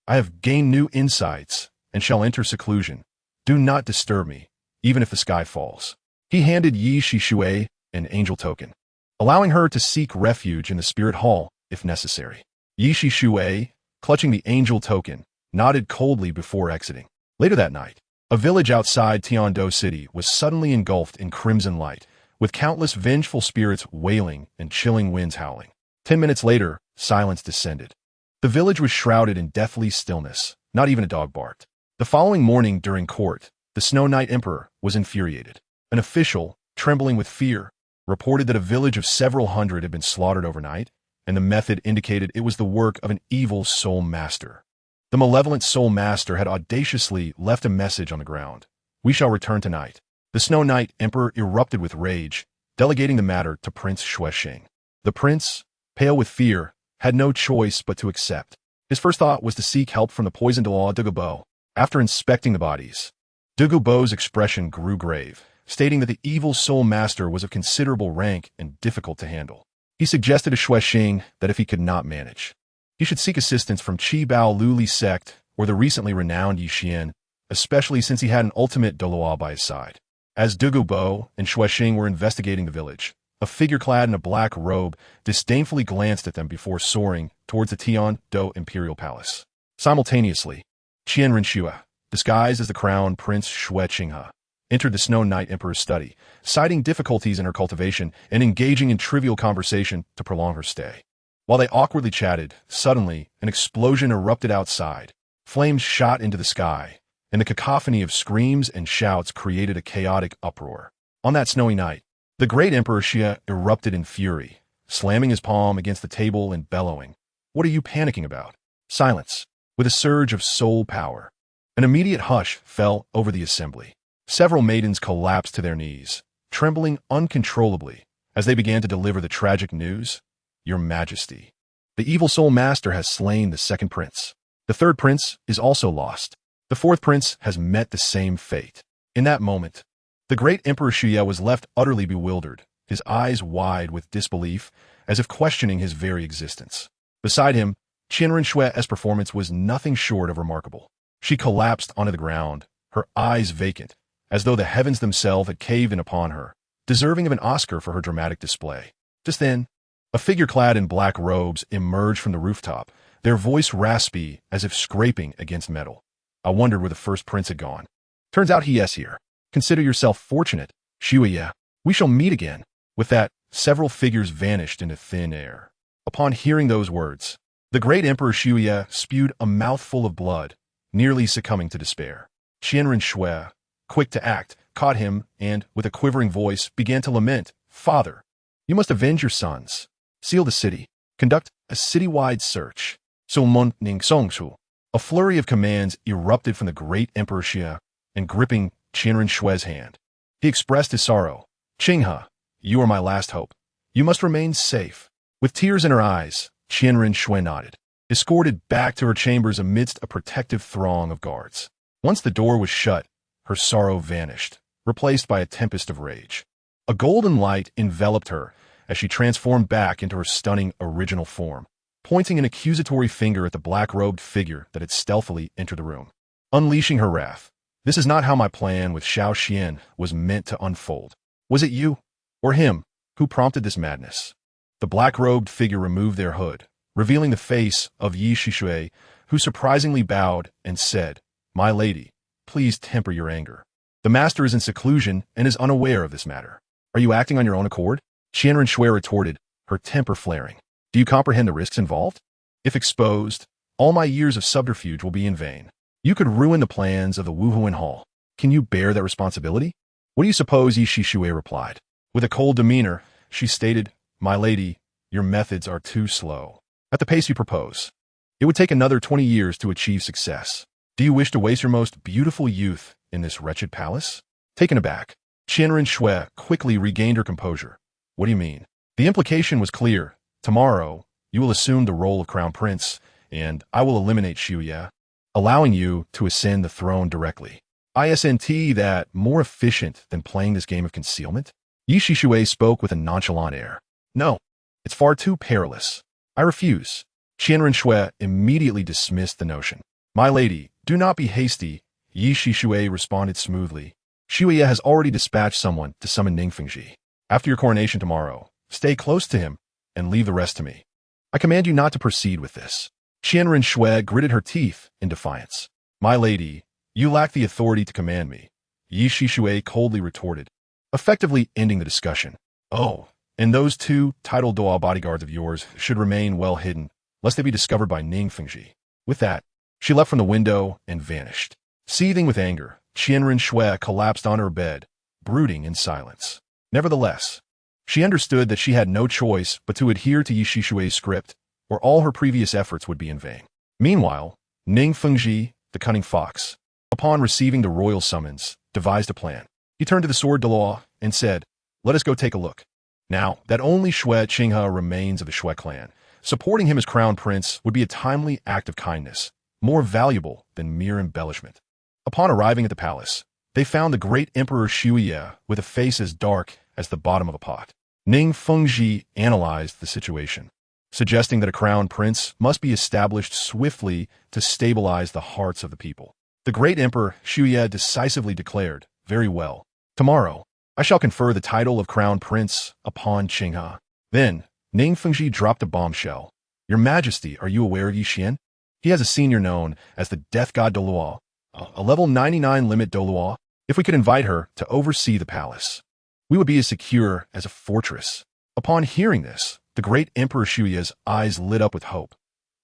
I have gained new insights and shall enter seclusion. Do not disturb me, even if the sky falls." He handed Yi Shui an angel token, allowing her to seek refuge in the Spirit Hall if necessary. Yi Shui, clutching the angel token, nodded coldly before exiting. Later that night, a village outside Tiando City was suddenly engulfed in crimson light, with countless vengeful spirits wailing and chilling winds howling. 10 minutes later, silence descended. The village was shrouded in deathly stillness. Not even a dog barked. The following morning during court, the Snow Knight Emperor was infuriated. An official, trembling with fear, reported that a village of several hundred had been slaughtered overnight, and the method indicated it was the work of an evil soul master. The malevolent soul master had audaciously left a message on the ground. We shall return tonight. The Snow Knight Emperor erupted with rage, delegating the matter to Prince Xuexing. The prince, pale with fear, had no choice but to accept. His first thought was to seek help from the poisoned Douluo. After inspecting the bodies, Douluo's expression grew grave, stating that the evil soul master was of considerable rank and difficult to handle. He suggested to Xuexing that if he could not manage, he should seek assistance from Qibao Luli sect or the recently renowned Qian, especially since he had an ultimate Douluo by his side. As Douluo and Xuexing were investigating the village, a figure clad in a black robe disdainfully glanced at them before soaring towards the Tian-Do Imperial Palace. Simultaneously, Qian Renshua, disguised as the crown Prince Xuexing, entered the Snow Knight Emperor's study, citing difficulties in her cultivation and engaging in trivial conversation to prolong her stay. While they awkwardly chatted, suddenly an explosion erupted outside. Flames shot into the sky, and the cacophony of screams and shouts created a chaotic uproar. On that snowy night, the great Emperor Xia erupted in fury, slamming his palm against the table and bellowing, "What are you panicking about?" Silence. With a surge of soul power, an immediate hush fell over the assembly. Several maidens collapsed to their knees, trembling uncontrollably as they began to deliver the tragic news. "Your Majesty, the evil soul master has slain the second prince. The third prince is also lost. The fourth prince has met the same fate." In that moment, the great Emperor Xia was left utterly bewildered, his eyes wide with disbelief, as if questioning his very existence. Beside him, Qian Renshua's performance was nothing short of remarkable. She collapsed onto the ground, her eyes vacant, as though the heavens themselves had caved in upon her, deserving of an Oscar for her dramatic display. Just then, a figure clad in black robes emerged from the rooftop, their voice raspy as if scraping against metal. I wondered where the first prince had gone. Turns out he is here. Consider yourself fortunate, Xuya. We shall meet again. With that, several figures vanished into thin air. Upon hearing those words, the great Emperor Xuya spewed a mouthful of blood, nearly succumbing to despair. Qian Renshua, quick to act, caught him and, with a quivering voice, began to lament, "Father, you must avenge your sons. Seal the city. Conduct a citywide search." Sulmon Ning Songshu. A flurry of commands erupted from the great Emperor Xia, and gripping Qian Renshua's hand, he expressed his sorrow. "Qinghe, you are my last hope. You must remain safe." With tears in her eyes, Qian Renshua nodded, escorted back to her chambers amidst a protective throng of guards. Once the door was shut, her sorrow vanished, replaced by a tempest of rage. A golden light enveloped her as she transformed back into her stunning original form, pointing an accusatory finger at the black-robed figure that had stealthily entered the room. Unleashing her wrath, "This is not how my plan with Xiao Xian was meant to unfold. Was it you, or him, who prompted this madness?" The black-robed figure removed their hood, revealing the face of Yi Shishui, who surprisingly bowed and said, "My lady, please temper your anger. The master is in seclusion and is unaware of this matter." "Are you acting on your own accord?" Qian Renshui retorted, her temper flaring. "Do you comprehend the risks involved? If exposed, all my years of subterfuge will be in vain. You could ruin the plans of the Wuhuan Hall. Can you bear that responsibility?" "What do you suppose?" Yi Shishui replied. With a cold demeanor, she stated, "My lady, your methods are too slow. At the pace you propose, it would take another 20 years to achieve success. Do you wish to waste your most beautiful youth in this wretched palace?" Taken aback, Qian Renshui quickly regained her composure. "What do you mean?" The implication was clear. "Tomorrow, you will assume the role of crown prince, and I will eliminate Xuya, allowing you to ascend the throne directly. Isn't that more efficient than playing this game of concealment?" Yi Shishui spoke with a nonchalant air. "No, it's far too perilous. I refuse." Qian Renshui immediately dismissed the notion. "My lady, do not be hasty," Yi Shishui responded smoothly. "Xuya has already dispatched someone to summon Ningfengji. After your coronation tomorrow, stay close to him and leave the rest to me. I command you not to proceed with this." Qian Renshui gritted her teeth in defiance. "My lady, you lack the authority to command me," Yi Shishui coldly retorted, effectively ending the discussion. "Oh, and those two titled Doa bodyguards of yours should remain well hidden, lest they be discovered by Ningfengji." With that, she leapt from the window and vanished. Seething with anger, Qian Renshui collapsed on her bed, brooding in silence. Nevertheless, she understood that she had no choice but to adhere to Yi Shishui's script, or all her previous efforts would be in vain. Meanwhile, Ning Fengji, the cunning fox, upon receiving the royal summons, devised a plan. He turned to the sword Dalu and said, "Let us go take a look." Now, that only Xue Qinghe remains of the Xue clan, supporting him as crown prince would be a timely act of kindness, more valuable than mere embellishment. Upon arriving at the palace, they found the great Emperor Xuye with a face as dark as the bottom of a pot. Ning Fengji analyzed the situation, suggesting that a crown prince must be established swiftly to stabilize the hearts of the people. The great Emperor Xuye decisively declared, "Very well. Tomorrow, I shall confer the title of crown prince upon Qinghe." Then, Ning Fengji dropped a bombshell. "Your Majesty, are you aware of Yi Qian? He has a senior known as the Death God Douluo, a level 99 limit Douluo. If we could invite her to oversee the palace, we would be as secure as a fortress." Upon hearing this, the great Emperor Xuye's eyes lit up with hope.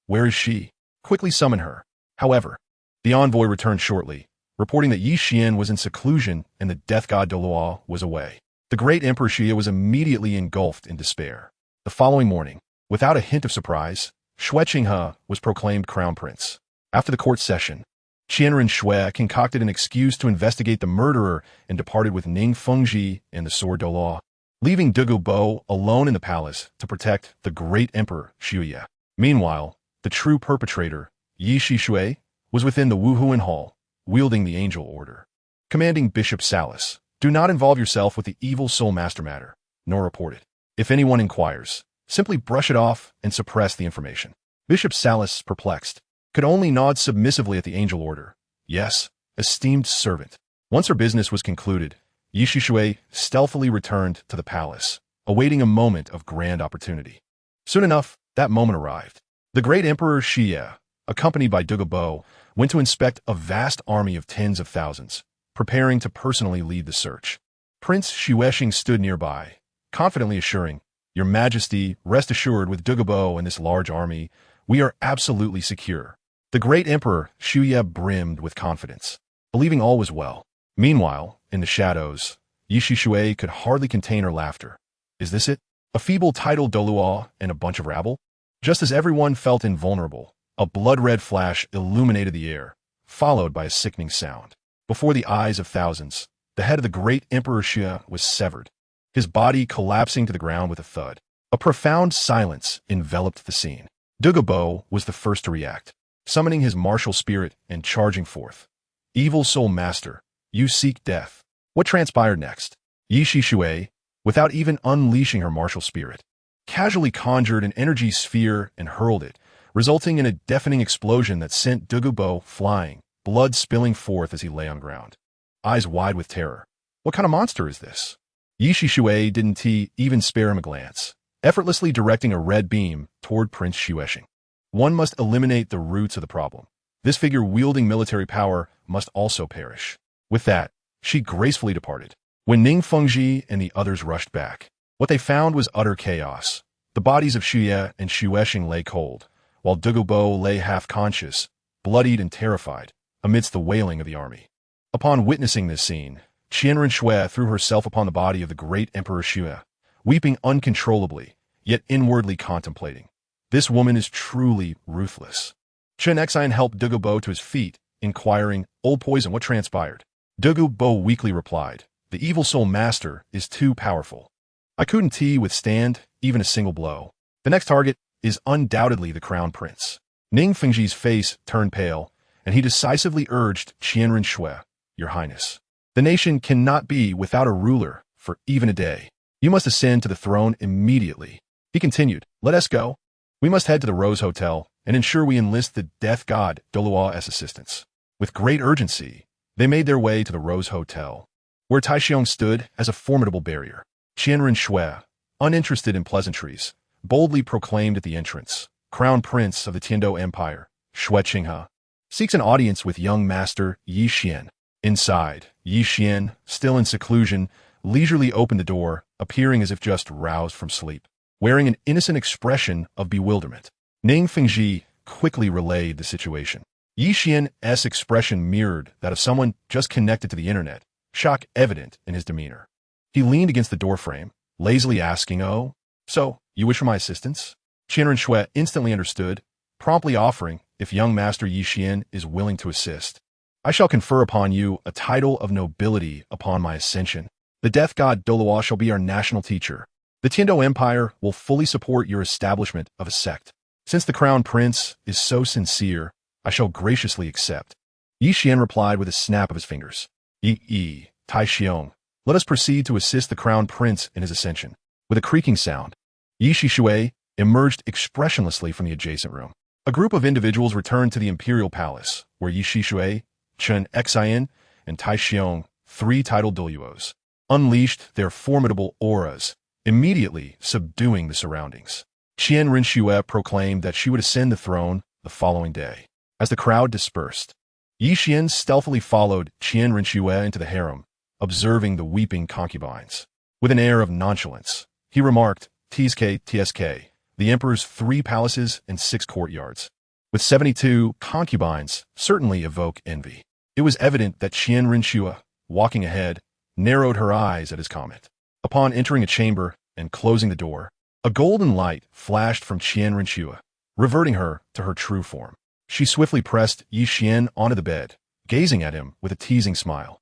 "Where is she? Quickly summon her." However, the envoy returned shortly, reporting that Yi Qian was in seclusion and the Death God Douluo was away. The great Emperor Xuye was immediately engulfed in despair. The following morning, without a hint of surprise, Xue Qinghe was proclaimed crown prince. After the court session, Qian Xue concocted an excuse to investigate the murderer and departed with Ning Fengji and the sword Dalu, leaving Douluo alone in the palace to protect the great Emperor Xuye. Meanwhile, the true perpetrator, Yi Shui, was within the Wuhuan Hall, wielding the angel order, commanding Bishop Salas, "Do not involve yourself with the evil soul master matter, nor report it. If anyone inquires, simply brush it off and suppress the information." Bishop Salas, perplexed, could only nod submissively at the angel order. "Yes, esteemed servant." Once her business was concluded, Yi Shui stealthily returned to the palace, awaiting a moment of grand opportunity. Soon enough, that moment arrived. The great Emperor Xie, accompanied by Douluo, went to inspect a vast army of tens of thousands, preparing to personally lead the search. Prince Xuexing stood nearby, confidently assuring, "Your Majesty, rest assured with Douluo and this large army, we are absolutely secure." The great Emperor Xuye brimmed with confidence, believing all was well. Meanwhile, in the shadows, Yi Shui could hardly contain her laughter. Is this it? A feeble tidal Douluo and a bunch of rabble? Just as everyone felt invulnerable, a blood-red flash illuminated the air, followed by a sickening sound. Before the eyes of thousands, the head of the great Emperor Xie was severed, his body collapsing to the ground with a thud. A profound silence enveloped the scene. Douluo was the first to react, summoning his martial spirit and charging forth. "Evil soul master, you seek death." What transpired next? Yi Shui, without even unleashing her martial spirit, casually conjured an energy sphere and hurled it, resulting in a deafening explosion that sent Douluo flying, blood spilling forth as he lay on ground, eyes wide with terror. What kind of monster is this? Yi Shui didn't even spare him a glance, effortlessly directing a red beam toward Prince Xuexing. One must eliminate the roots of the problem. This figure wielding military power must also perish. With that, she gracefully departed. When Ning Fengji and the others rushed back, what they found was utter chaos. The bodies of Xuye and Xuexing lay cold, while Douluo lay half-conscious, bloodied and terrified, amidst the wailing of the army. Upon witnessing this scene, Qian Xue threw herself upon the body of the great Emperor Xue, weeping uncontrollably, yet inwardly contemplating. This woman is truly ruthless. Chen Xian helped Douluo to his feet, inquiring, "Old poison, what transpired?" Douluo weakly replied, "The evil soul master is too powerful. I couldn't withstand even a single blow. The next target is undoubtedly the crown prince." Ning Fengji's face turned pale, and he decisively urged Qian Xue, "Your Highness, the nation cannot be without a ruler for even a day. You must ascend to the throne immediately." He continued, "Let us go. We must head to the Rose Hotel and ensure we enlist the death god Douluo as assistance." With great urgency, they made their way to the Rose Hotel, where Taixiong stood as a formidable barrier. Qian Xue, uninterested in pleasantries, boldly proclaimed at the entrance, "Crown Prince of the Tiando Empire, Xue Qinghe, seeks an audience with young master Yi Qian." Inside, Yi Qian, still in seclusion, leisurely opened the door, appearing as if just roused from sleep, wearing an innocent expression of bewilderment. Ning Fengji quickly relayed the situation. Yi Qian's expression mirrored that of someone just connected to the internet, shock evident in his demeanor. He leaned against the doorframe, lazily asking, "Oh, so, you wish for my assistance?" Qian Xue instantly understood, promptly offering, if young Master Yi Qian is willing to assist, I shall confer upon you a title of nobility upon my ascension. The death god Douluo shall be our national teacher. The Tiando Empire will fully support your establishment of a sect. Since the crown prince is so sincere, I shall graciously accept. Yi Qian replied with a snap of his fingers. Tai Xiong, let us proceed to assist the crown prince in his ascension. With a creaking sound, Yi Shishui emerged expressionlessly from the adjacent room. A group of individuals returned to the imperial palace, where Yi Shishui, Chen Xian, and Tai Xiong, 3 titled Douluos, unleashed their formidable auras, immediately subduing the surroundings. Qian Rinxue proclaimed that she would ascend the throne the following day. As the crowd dispersed, Yi Qian stealthily followed Qian Rinxue into the harem, observing the weeping concubines. With an air of nonchalance, he remarked, TSK, the emperor's 3 palaces and 6 courtyards, with 72 concubines, certainly evoke envy. It was evident that Qian Rinxue, walking ahead, narrowed her eyes at his comment. Upon entering a chamber and closing the door, a golden light flashed from Qian Rinxue, reverting her to her true form. She swiftly pressed Yi Qian onto the bed, gazing at him with a teasing smile.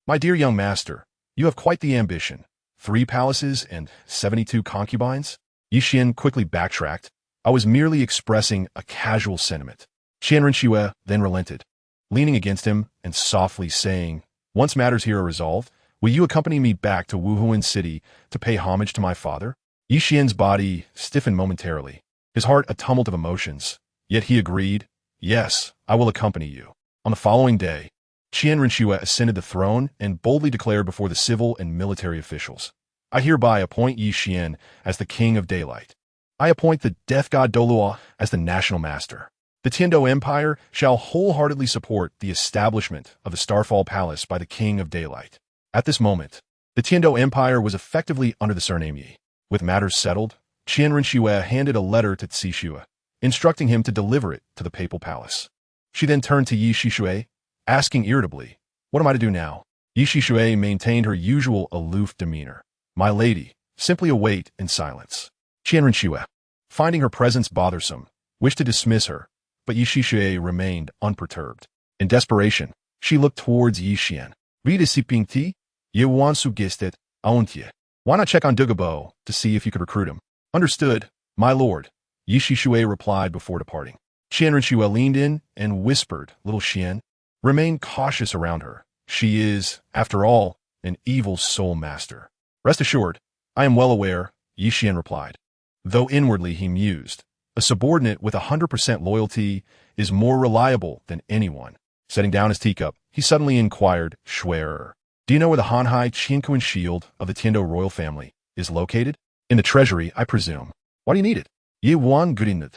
My dear young master, you have quite the ambition. 3 palaces and 72 concubines? Yi Qian quickly backtracked. I was merely expressing a casual sentiment. Qian Rinxue then relented, leaning against him and softly saying, once matters here are resolved, will you accompany me back to Wuhuan City to pay homage to my father? Yi Qian's body stiffened momentarily, his heart a tumult of emotions, yet he agreed, yes, I will accompany you. On the following day, Qian Rinxue ascended the throne and boldly declared before the civil and military officials, I hereby appoint Yi Qian as the King of Daylight. I appoint the death god Douluo as the national master. The Tiando Empire shall wholeheartedly support the establishment of the Starfall Palace by the King of Daylight. At this moment, the Tiando Empire was effectively under the surname Yi. With matters settled, Qian Rinxue handed a letter to Xixue, instructing him to deliver it to the papal palace. She then turned to Yi Shishui, asking irritably, what am I to do now? Yi Shishui maintained her usual aloof demeanor. My lady, simply await in silence. Qian Rinxue, finding her presence bothersome, wished to dismiss her, but Yi Shishui remained unperturbed. In desperation, she looked towards Yi Qian. Wie disipingti? Ye wan sugestet, auntie. Why not check on Dugabo to see if you could recruit him? Understood, my lord, Yi Shishui replied before departing. Qian Rinxue leaned in and whispered, little Qian, remain cautious around her. She is, after all, an evil soul master. Rest assured, I am well aware, Yi Qian replied. Though inwardly he mused, a subordinate with 100% loyalty is more reliable than anyone. Setting down his teacup, he suddenly inquired, Schwerer, do you know where the Hanhai Qianquan shield of the Tiando royal family is located? In the treasury, I presume. Why do you need it? Ye wan gurinut.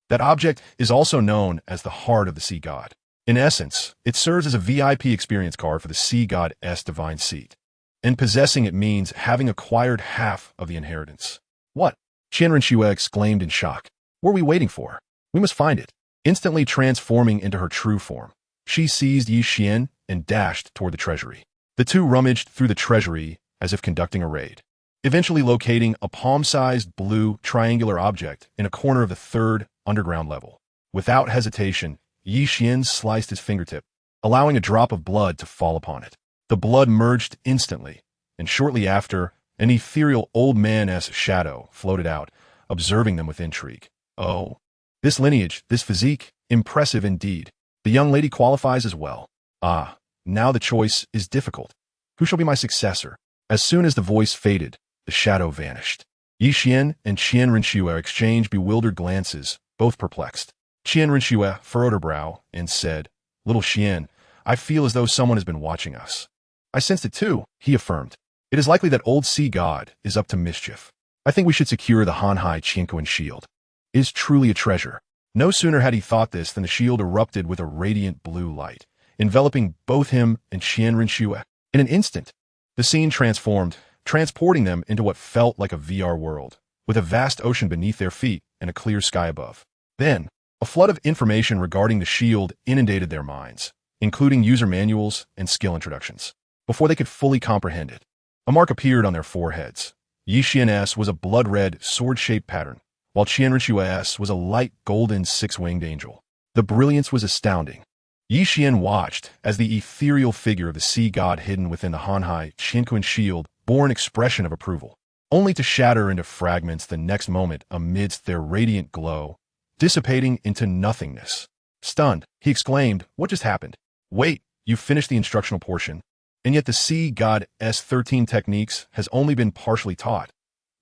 That object is also known as the heart of the sea god. In essence, it serves as a VIP experience card for the sea god's divine seat. And possessing it means having acquired half of the inheritance. What? Qian Rinxue exclaimed in shock. What are we waiting for? We must find it. Instantly transforming into her true form, she seized Yi Qian and dashed toward the treasury. The two rummaged through the treasury as if conducting a raid, eventually locating a palm-sized blue triangular object in a corner of the 3rd underground level. Without hesitation, Yi Qian sliced his fingertip, allowing a drop of blood to fall upon it. The blood merged instantly, and shortly after, an ethereal old man-esque shadow floated out, observing them with intrigue. Oh, this lineage, this physique, impressive indeed. The young lady qualifies as well. Ah, now the choice is difficult. Who shall be my successor? As soon as the voice faded, the shadow vanished. Yi Qian and Qian Rinxue exchanged bewildered glances, both perplexed. Qian Rinxue furrowed her brow and said, little Qian, I feel as though someone has been watching us. I sensed it too, he affirmed. It is likely that old sea god is up to mischief. I think we should secure the Hanhai Qianquan shield. It is truly a treasure. No sooner had he thought this than the shield erupted with a radiant blue light, enveloping both him and Qian Rinxue. In an instant, the scene transformed, transporting them into what felt like a VR world, with a vast ocean beneath their feet and a clear sky above. Then, a flood of information regarding the shield inundated their minds, including user manuals and skill introductions. Before they could fully comprehend it, a mark appeared on their foreheads. Yi Qian's was a blood-red, sword-shaped pattern, while Qian Rinxue's was a light golden 6-winged angel. The brilliance was astounding. Qian watched as the ethereal figure of the sea god hidden within the Hanhai Qian shield bore an expression of approval, only to shatter into fragments the next moment amidst their radiant glow, dissipating into nothingness. Stunned, he exclaimed, "What just happened? Wait, you finished the instructional portion, and yet the sea god S13 techniques has only been partially taught.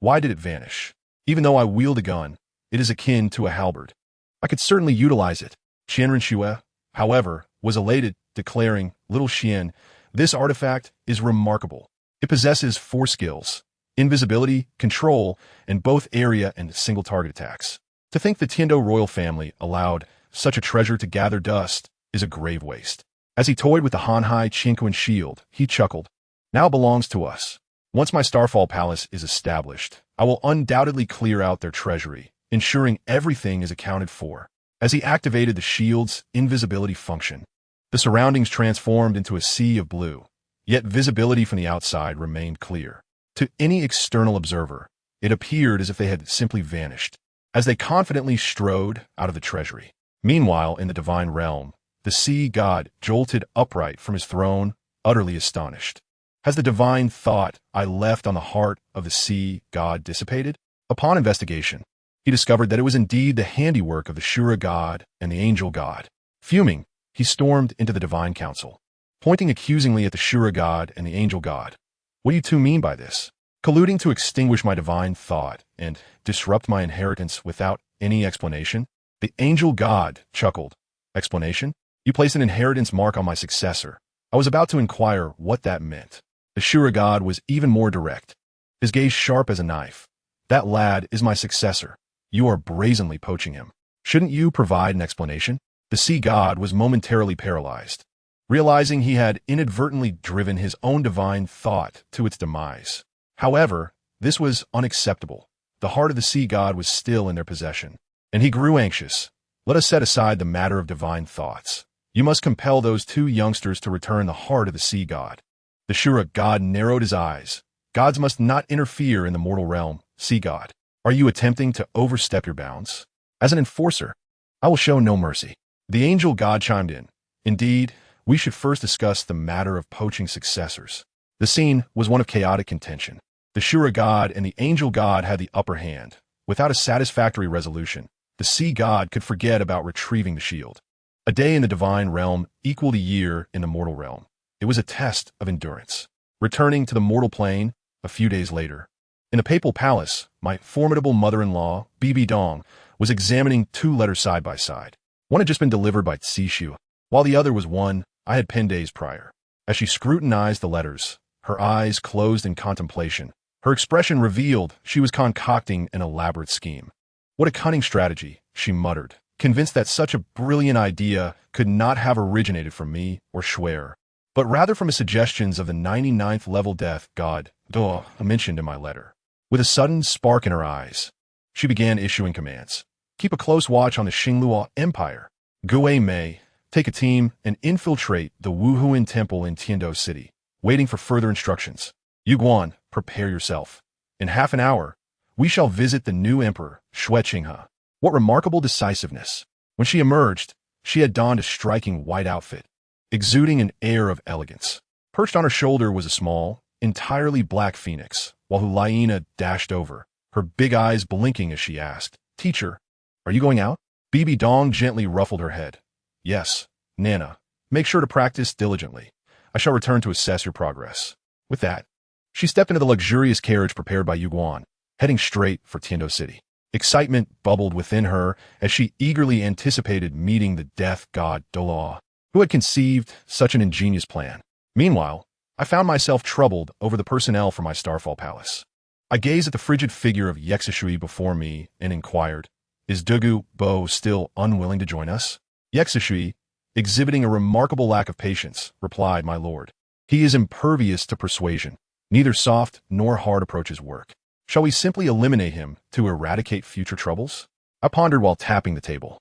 Why did it vanish? Even though I wield a gun, it is akin to a halberd. I could certainly utilize it." Qian Renshue, however, was elated, declaring, "Little Qian, this artifact is remarkable. It possesses 4 skills: invisibility, control, and both area and single target attacks. To think the Tiando royal family allowed such a treasure to gather dust is a grave waste." As he toyed with the Hanhai Qian shield, he chuckled. "Now it belongs to us. Once my Starfall Palace is established, I will undoubtedly clear out their treasury, ensuring everything is accounted for." As he activated the shield's invisibility function, the surroundings transformed into a sea of blue, yet visibility from the outside remained clear. To any external observer, it appeared as if they had simply vanished, as they confidently strode out of the treasury. Meanwhile, in the divine realm, the sea god jolted upright from his throne, utterly astonished. Has the divine thought I left on the heart of the sea god dissipated? Upon investigation, he discovered that it was indeed the handiwork of the Shura god and the angel god. Fuming, he stormed into the divine council, pointing accusingly at the Shura god and the angel god. "What do you two mean by this? Colluding to extinguish my divine thought and disrupt my inheritance without any explanation?" The angel god chuckled. "Explanation? You placed an inheritance mark on my successor. I was about to inquire what that meant." The Shura god was even more direct, his gaze sharp as a knife. "That lad is my successor. You are brazenly poaching him. Shouldn't you provide an explanation?" The sea god was momentarily paralyzed, realizing he had inadvertently driven his own divine thought to its demise. However, this was unacceptable. The heart of the sea god was still in their possession, and he grew anxious. "Let us set aside the matter of divine thoughts. You must compel those 2 youngsters to return the heart of the sea god." The Shura god narrowed his eyes. "Gods must not interfere in the mortal realm, sea god. Are you attempting to overstep your bounds? As an enforcer, I will show no mercy." The angel god chimed in. "Indeed, we should first discuss the matter of poaching successors." The scene was one of chaotic contention. The Shura god and the angel god had the upper hand. Without a satisfactory resolution, the sea god could forget about retrieving the shield. A day in the divine realm equaled a year in the mortal realm. It was a test of endurance. Returning to the mortal plane a few days later, in the papal palace, my formidable mother-in-law, BibiDong, was examining 2 letters side by side. One had just been delivered by Tsishu, while the other was one I had penned days prior. As she scrutinized the letters, her eyes closed in contemplation. Her expression revealed she was concocting an elaborate scheme. "What a cunning strategy," she muttered, convinced that such a brilliant idea could not have originated from me or Schwer, but rather from the suggestions of the 99th level death god, Douluo, mentioned in my letter. With a sudden spark in her eyes, she began issuing commands. "Keep a close watch on the Xingluo Empire. Gue Mei, take a team and infiltrate the Wuhuan Temple in Tiando City, waiting for further instructions. Yuguan, prepare yourself. In half an hour, we shall visit the new emperor, Xue Qinghe." What remarkable decisiveness! When she emerged, she had donned a striking white outfit, exuding an air of elegance. Perched on her shoulder was a small, entirely black phoenix, while Hulayina dashed over, her big eyes blinking as she asked, "Teacher, are you going out?" BibiDong gently ruffled her head. "Yes, Nana. Make sure to practice diligently. I shall return to assess your progress." With that, she stepped into the luxurious carriage prepared by Yuguan, heading straight for Tiando City. Excitement bubbled within her as she eagerly anticipated meeting the death god Douluo, who had conceived such an ingenious plan. Meanwhile, I found myself troubled over the personnel for my Starfall Palace. I gazed at the frigid figure of Yexishui before me and inquired, "Is Dugu Bo still unwilling to join us?" Yexishui, exhibiting a remarkable lack of patience, replied, "My lord, he is impervious to persuasion. Neither soft nor hard approaches work. Shall we simply eliminate him to eradicate future troubles?" I pondered while tapping the table.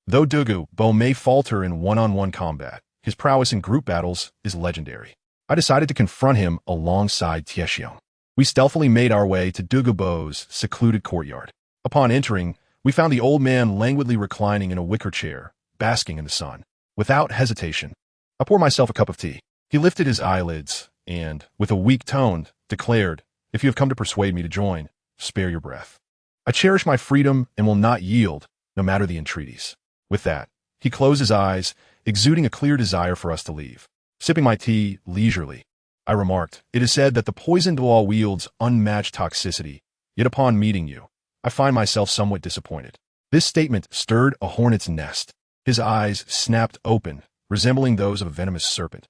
Though Dugu Bo may falter in one-on-one combat, his prowess in group battles is legendary. I decided to confront him alongside Tiexiong. We stealthily made our way to Dugu Bo's secluded courtyard. Upon entering, we found the old man languidly reclining in a wicker chair, basking in the sun. Without hesitation, I poured myself a cup of tea. He lifted his eyelids and, with a weak tone, declared, "If you have come to persuade me to join, spare your breath. I cherish my freedom and will not yield, no matter the entreaties." With that, he closed his eyes, exuding a clear desire for us to leave. Sipping my tea leisurely, I remarked, "It is said that the poisoned law wields unmatched toxicity, yet upon meeting you, I find myself somewhat disappointed." This statement stirred a hornet's nest. His eyes snapped open, resembling those of a venomous serpent.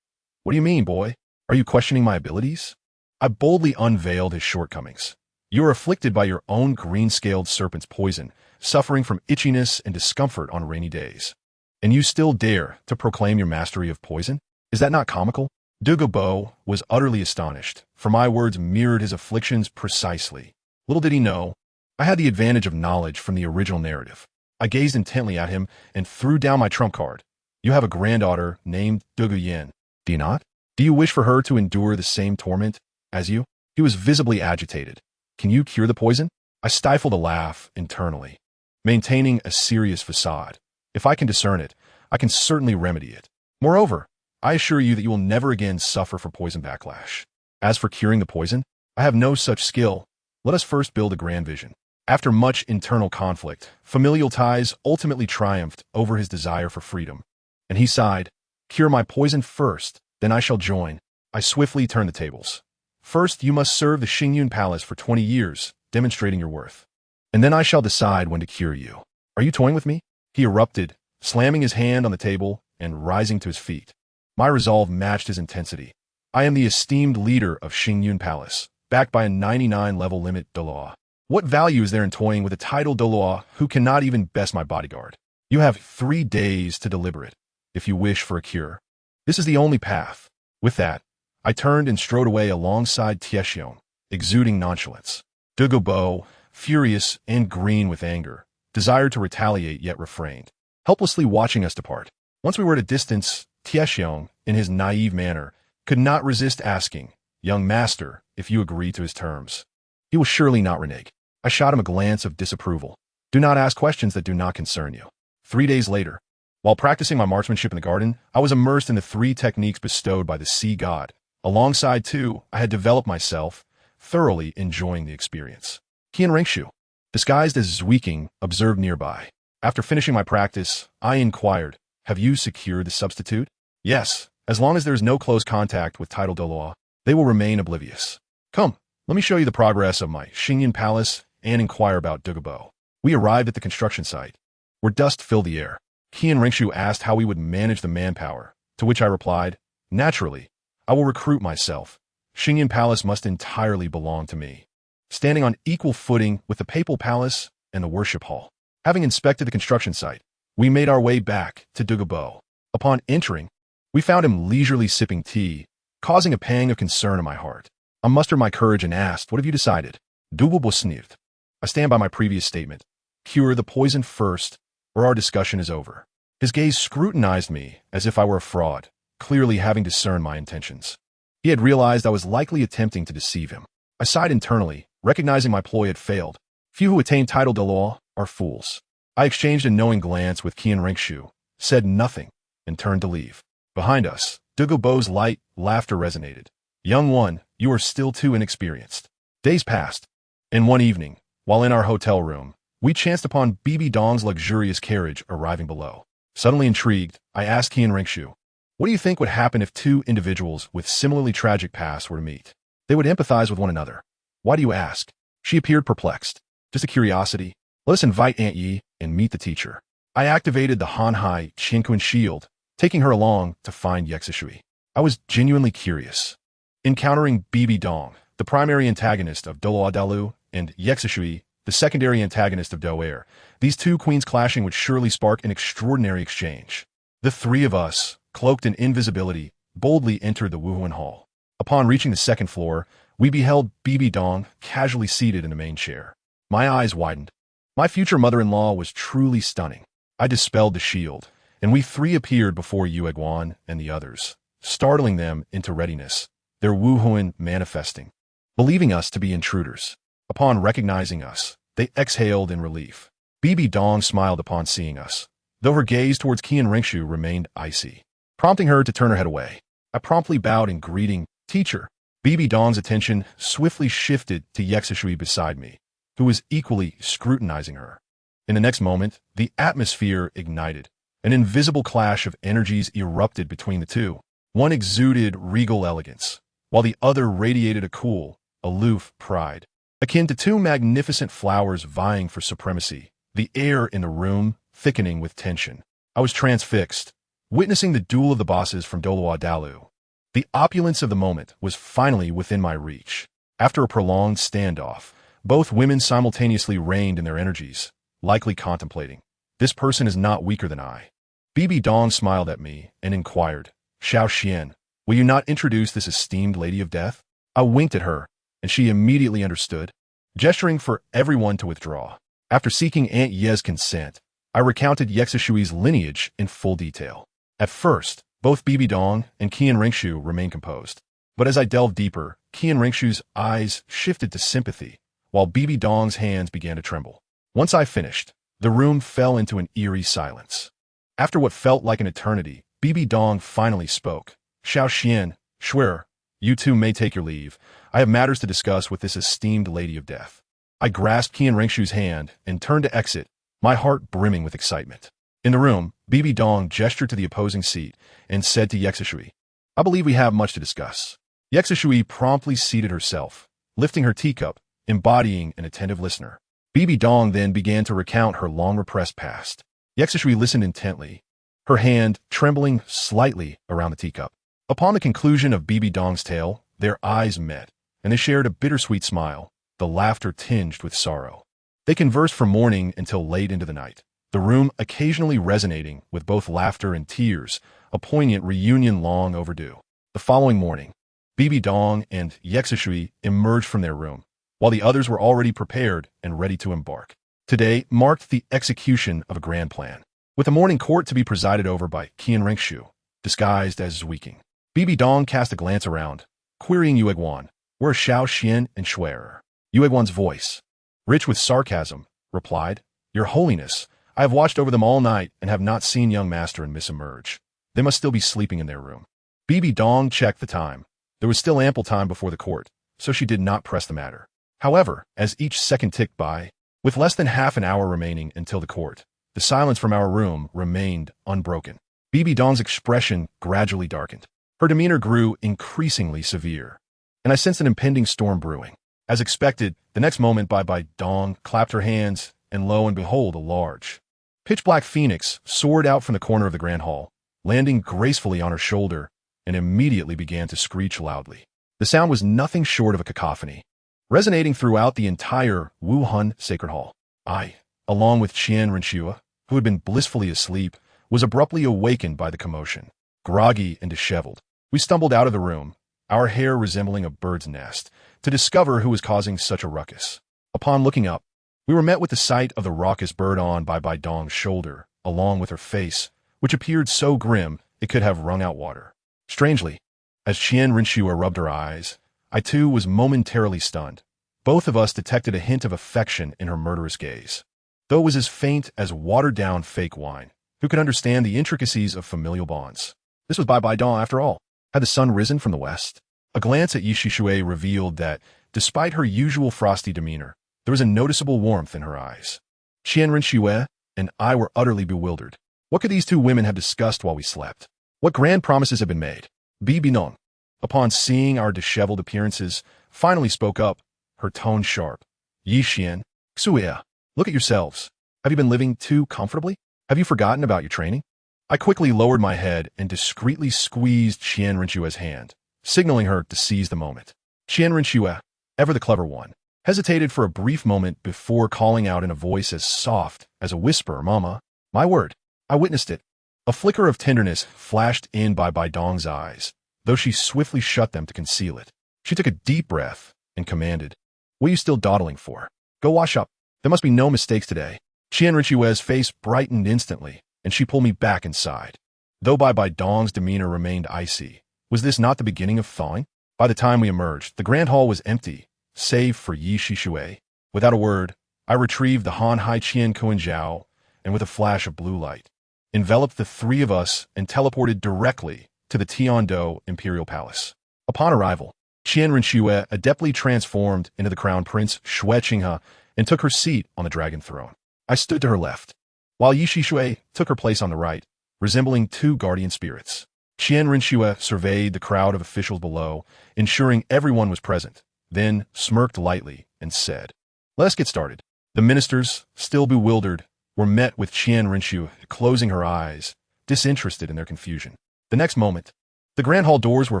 "What do you mean, boy? Are you questioning my abilities?" I boldly unveiled his shortcomings. "You are afflicted by your own green-scaled serpent's poison, suffering from itchiness and discomfort on rainy days. And you still dare to proclaim your mastery of poison? Is that not comical?" Douluo was utterly astonished, for my words mirrored his afflictions precisely. Little did he know, I had the advantage of knowledge from the original narrative. I gazed intently at him and threw down my trump card. "You have a granddaughter named Qian, do you not? Do you wish for her to endure the same torment as you?" He was visibly agitated. "Can you cure the poison?" I stifled a laugh internally, maintaining a serious facade. "If I can discern it, I can certainly remedy it. Moreover, I assure you that you will never again suffer for poison backlash. As for curing the poison, I have no such skill. Let us first build a grand vision." After much internal conflict, familial ties ultimately triumphed over his desire for freedom, and he sighed, "Cure my poison first, then I shall join." I swiftly turned the tables. "First, you must serve the Xunji Palace for 20 years, demonstrating your worth. And then I shall decide when to cure you. Are you toying with me?" He erupted, slamming his hand on the table and rising to his feet. My resolve matched his intensity. "I am the esteemed leader of Xunji Palace, backed by a 99-level limit Douluo. What value is there in toying with a titled Douluo who cannot even best my bodyguard? You have 3 days to deliberate, if you wish for a cure. This is the only path." With that, I turned and strode away alongside Qian, exuding nonchalance. Douluo, furious and green with anger, desired to retaliate yet refrained, helplessly watching us depart. Once we were at a distance, Qian, in his naive manner, could not resist asking, "Young master, if you agree to his terms." He will surely not renege. I shot him a glance of disapproval. "Do not ask questions that do not concern you." 3 days later, while practicing my marksmanship in the garden, I was immersed in the 3 techniques bestowed by the sea god. Alongside 2, I had developed myself, thoroughly enjoying the experience. Qian, disguised as Zuiking, observed nearby. After finishing my practice, I inquired, "Have you secured the substitute?" "Yes, as long as there is no close contact with titled Douluo, they will remain oblivious. Come, let me show you the progress of my Xunji Palace and inquire about Douluo." We arrived at the construction site, where dust filled the air. Qian asked how we would manage the manpower, to which I replied, "Naturally, I will recruit myself. Xunji Palace must entirely belong to me, standing on equal footing with the Papal Palace and the Worship Hall." Having inspected the construction site, we made our way back to Douluo. Upon entering, we found him leisurely sipping tea, causing a pang of concern in my heart. I mustered my courage and asked, "What have you decided?" Douluo sniffed. "I stand by my previous statement. Cure the poison first, or our discussion is over." His gaze scrutinized me as if I were a fraud, clearly having discerned my intentions. He had realized I was likely attempting to deceive him. I sighed internally, recognizing my ploy had failed. Few who attain title Dalu are fools. I exchanged a knowing glance with Qian, said nothing, and turned to leave. Behind us, Douluo's light laughter resonated. "Young one, you are still too inexperienced." Days passed, and one evening, while in our hotel room, we chanced upon BibiDong's luxurious carriage arriving below. Suddenly intrigued, I asked Qian, "What do you think would happen if 2 individuals with similarly tragic pasts were to meet?" "They would empathize with one another." "Why do you ask?" She appeared perplexed. "Just a curiosity. Let us invite Aunt Yi and meet the teacher." I activated the Hanhai Qian shield, taking her along to find Yexishui. I was genuinely curious. Encountering BibiDong, the primary antagonist of Dalu, and Yexishui, the secondary antagonist of Doer, these 2 queens clashing would surely spark an extraordinary exchange. The 3 of us, cloaked in invisibility, boldly entered the Wuhuan Hall. Upon reaching the 2nd floor, we beheld BibiDong casually seated in the main chair. My eyes widened. My future mother-in-law was truly stunning. I dispelled the shield, and we 3 appeared before Yueguan and the others, startling them into readiness, their Wuhuan manifesting, believing us to be intruders. Upon recognizing us, they exhaled in relief. BibiDong smiled upon seeing us, though her gaze towards Qian Ringshu remained icy, prompting her to turn her head away. I promptly bowed in greeting, "Teacher." BibiDong's attention swiftly shifted to Yexishui beside me, who was equally scrutinizing her. In the next moment, the atmosphere ignited. An invisible clash of energies erupted between the two. One exuded regal elegance, while the other radiated a cool, aloof pride. Akin to two magnificent flowers vying for supremacy, the air in the room thickening with tension. I was transfixed, witnessing the duel of the bosses from Douluo Dalu. The opulence of the moment was finally within my reach. After a prolonged standoff, both women simultaneously reined in their energies, likely contemplating, "This person is not weaker than I." BibiDong smiled at me and inquired, "Xiao Qian, will you not introduce this esteemed lady of death?" I winked at her, and she immediately understood, gesturing for everyone to withdraw. After seeking Aunt Ye's consent, I recounted Yexishui's lineage in full detail. At first, both BibiDong and Qian Ringshu remained composed. But as I delved deeper, Qian Ringshu's eyes shifted to sympathy, while BibiDong's hands began to tremble. Once I finished, the room fell into an eerie silence. After what felt like an eternity, BibiDong finally spoke. "Xiao Qian, Shuer, you two may take your leave. I have matters to discuss with this esteemed lady of death." I grasped Qian Ringshu's hand and turned to exit, my heart brimming with excitement. In the room, BibiDong gestured to the opposing seat and said to Yexishui, "I believe we have much to discuss." Yexishui promptly seated herself, lifting her teacup, embodying an attentive listener. BibiDong then began to recount her long-repressed past. Yexishui listened intently, her hand trembling slightly around the teacup. Upon the conclusion of BibiDong's tale, their eyes met, and they shared a bittersweet smile, the laughter tinged with sorrow. They conversed from morning until late into the night, the room occasionally resonating with both laughter and tears, a poignant reunion long overdue. The following morning, BibiDong and Yexishui emerged from their room, while the others were already prepared and ready to embark. Today marked the execution of a grand plan, with the morning court to be presided over by Qian Ringshu, disguised as Zuiking. BibiDong cast a glance around, querying Yueguan, "Where are Xiao Qian and Shuer?" Yueguan's voice, rich with sarcasm, replied, "Your Holiness, I have watched over them all night and have not seen young master and miss emerge. They must still be sleeping in their room." BibiDong checked the time. There was still ample time before the court, so she did not press the matter. However, as each second ticked by, with less than half an hour remaining until the court, the silence from our room remained unbroken. BibiDong's expression gradually darkened. Her demeanor grew increasingly severe, and I sensed an impending storm brewing. As expected, the next moment BibiDong clapped her hands, and lo and behold, a large, pitch-black phoenix soared out from the corner of the grand hall, landing gracefully on her shoulder, and immediately began to screech loudly. The sound was nothing short of a cacophony, resonating throughout the entire Wuhan Sacred Hall. I, along with Qian Rinshu, who had been blissfully asleep, was abruptly awakened by the commotion. Groggy and disheveled, we stumbled out of the room, our hair resembling a bird's nest, to discover who was causing such a ruckus. Upon looking up, we were met with the sight of the raucous bird on BibiDong's shoulder, along with her face, which appeared so grim it could have wrung out water. Strangely, as Qian Rinshu rubbed her eyes, I too was momentarily stunned. Both of us detected a hint of affection in her murderous gaze. Though it was as faint as watered-down fake wine, who could understand the intricacies of familial bonds? This was BibiDong after all. Had the sun risen from the west? A glance at Yexishui revealed that, despite her usual frosty demeanor, there was a noticeable warmth in her eyes. Qian Rinshu and I were utterly bewildered. What could these two women have discussed while we slept? What grand promises had been made? BibiDong, upon seeing our disheveled appearances, finally spoke up, her tone sharp. "Yi Qian, Xue, look at yourselves. Have you been living too comfortably? Have you forgotten about your training?" I quickly lowered my head and discreetly squeezed Qian Rinshu's hand, signaling her to seize the moment. Qian Rinshu, ever the clever one, hesitated for a brief moment before calling out in a voice as soft as a whisper, "Mama, my word." I witnessed it. A flicker of tenderness flashed in BibiDong's eyes, though she swiftly shut them to conceal it. She took a deep breath and commanded, "What are you still dawdling for? Go wash up. There must be no mistakes today." Qian Rinshu's face brightened instantly, and she pulled me back inside. Though BibiDong's demeanor remained icy, was this not the beginning of thawing? By the time we emerged, the grand hall was empty, save for Yexishui. Without a word, I retrieved the Han Hai Qian Kuan Zhao, and with a flash of blue light, enveloped the three of us and teleported directly to the Tiando Imperial Palace. Upon arrival, Qian Renshue adeptly transformed into the Crown Prince Xue Qinghe and took her seat on the dragon throne. I stood to her left, while Yi Shui took her place on the right, resembling two guardian spirits. Qian Renshue surveyed the crowd of officials below, ensuring everyone was present, then smirked lightly and said, "Let us get started." The ministers, still bewildered, were met with Qian Renshue closing her eyes, disinterested in their confusion. The next moment, the grand hall doors were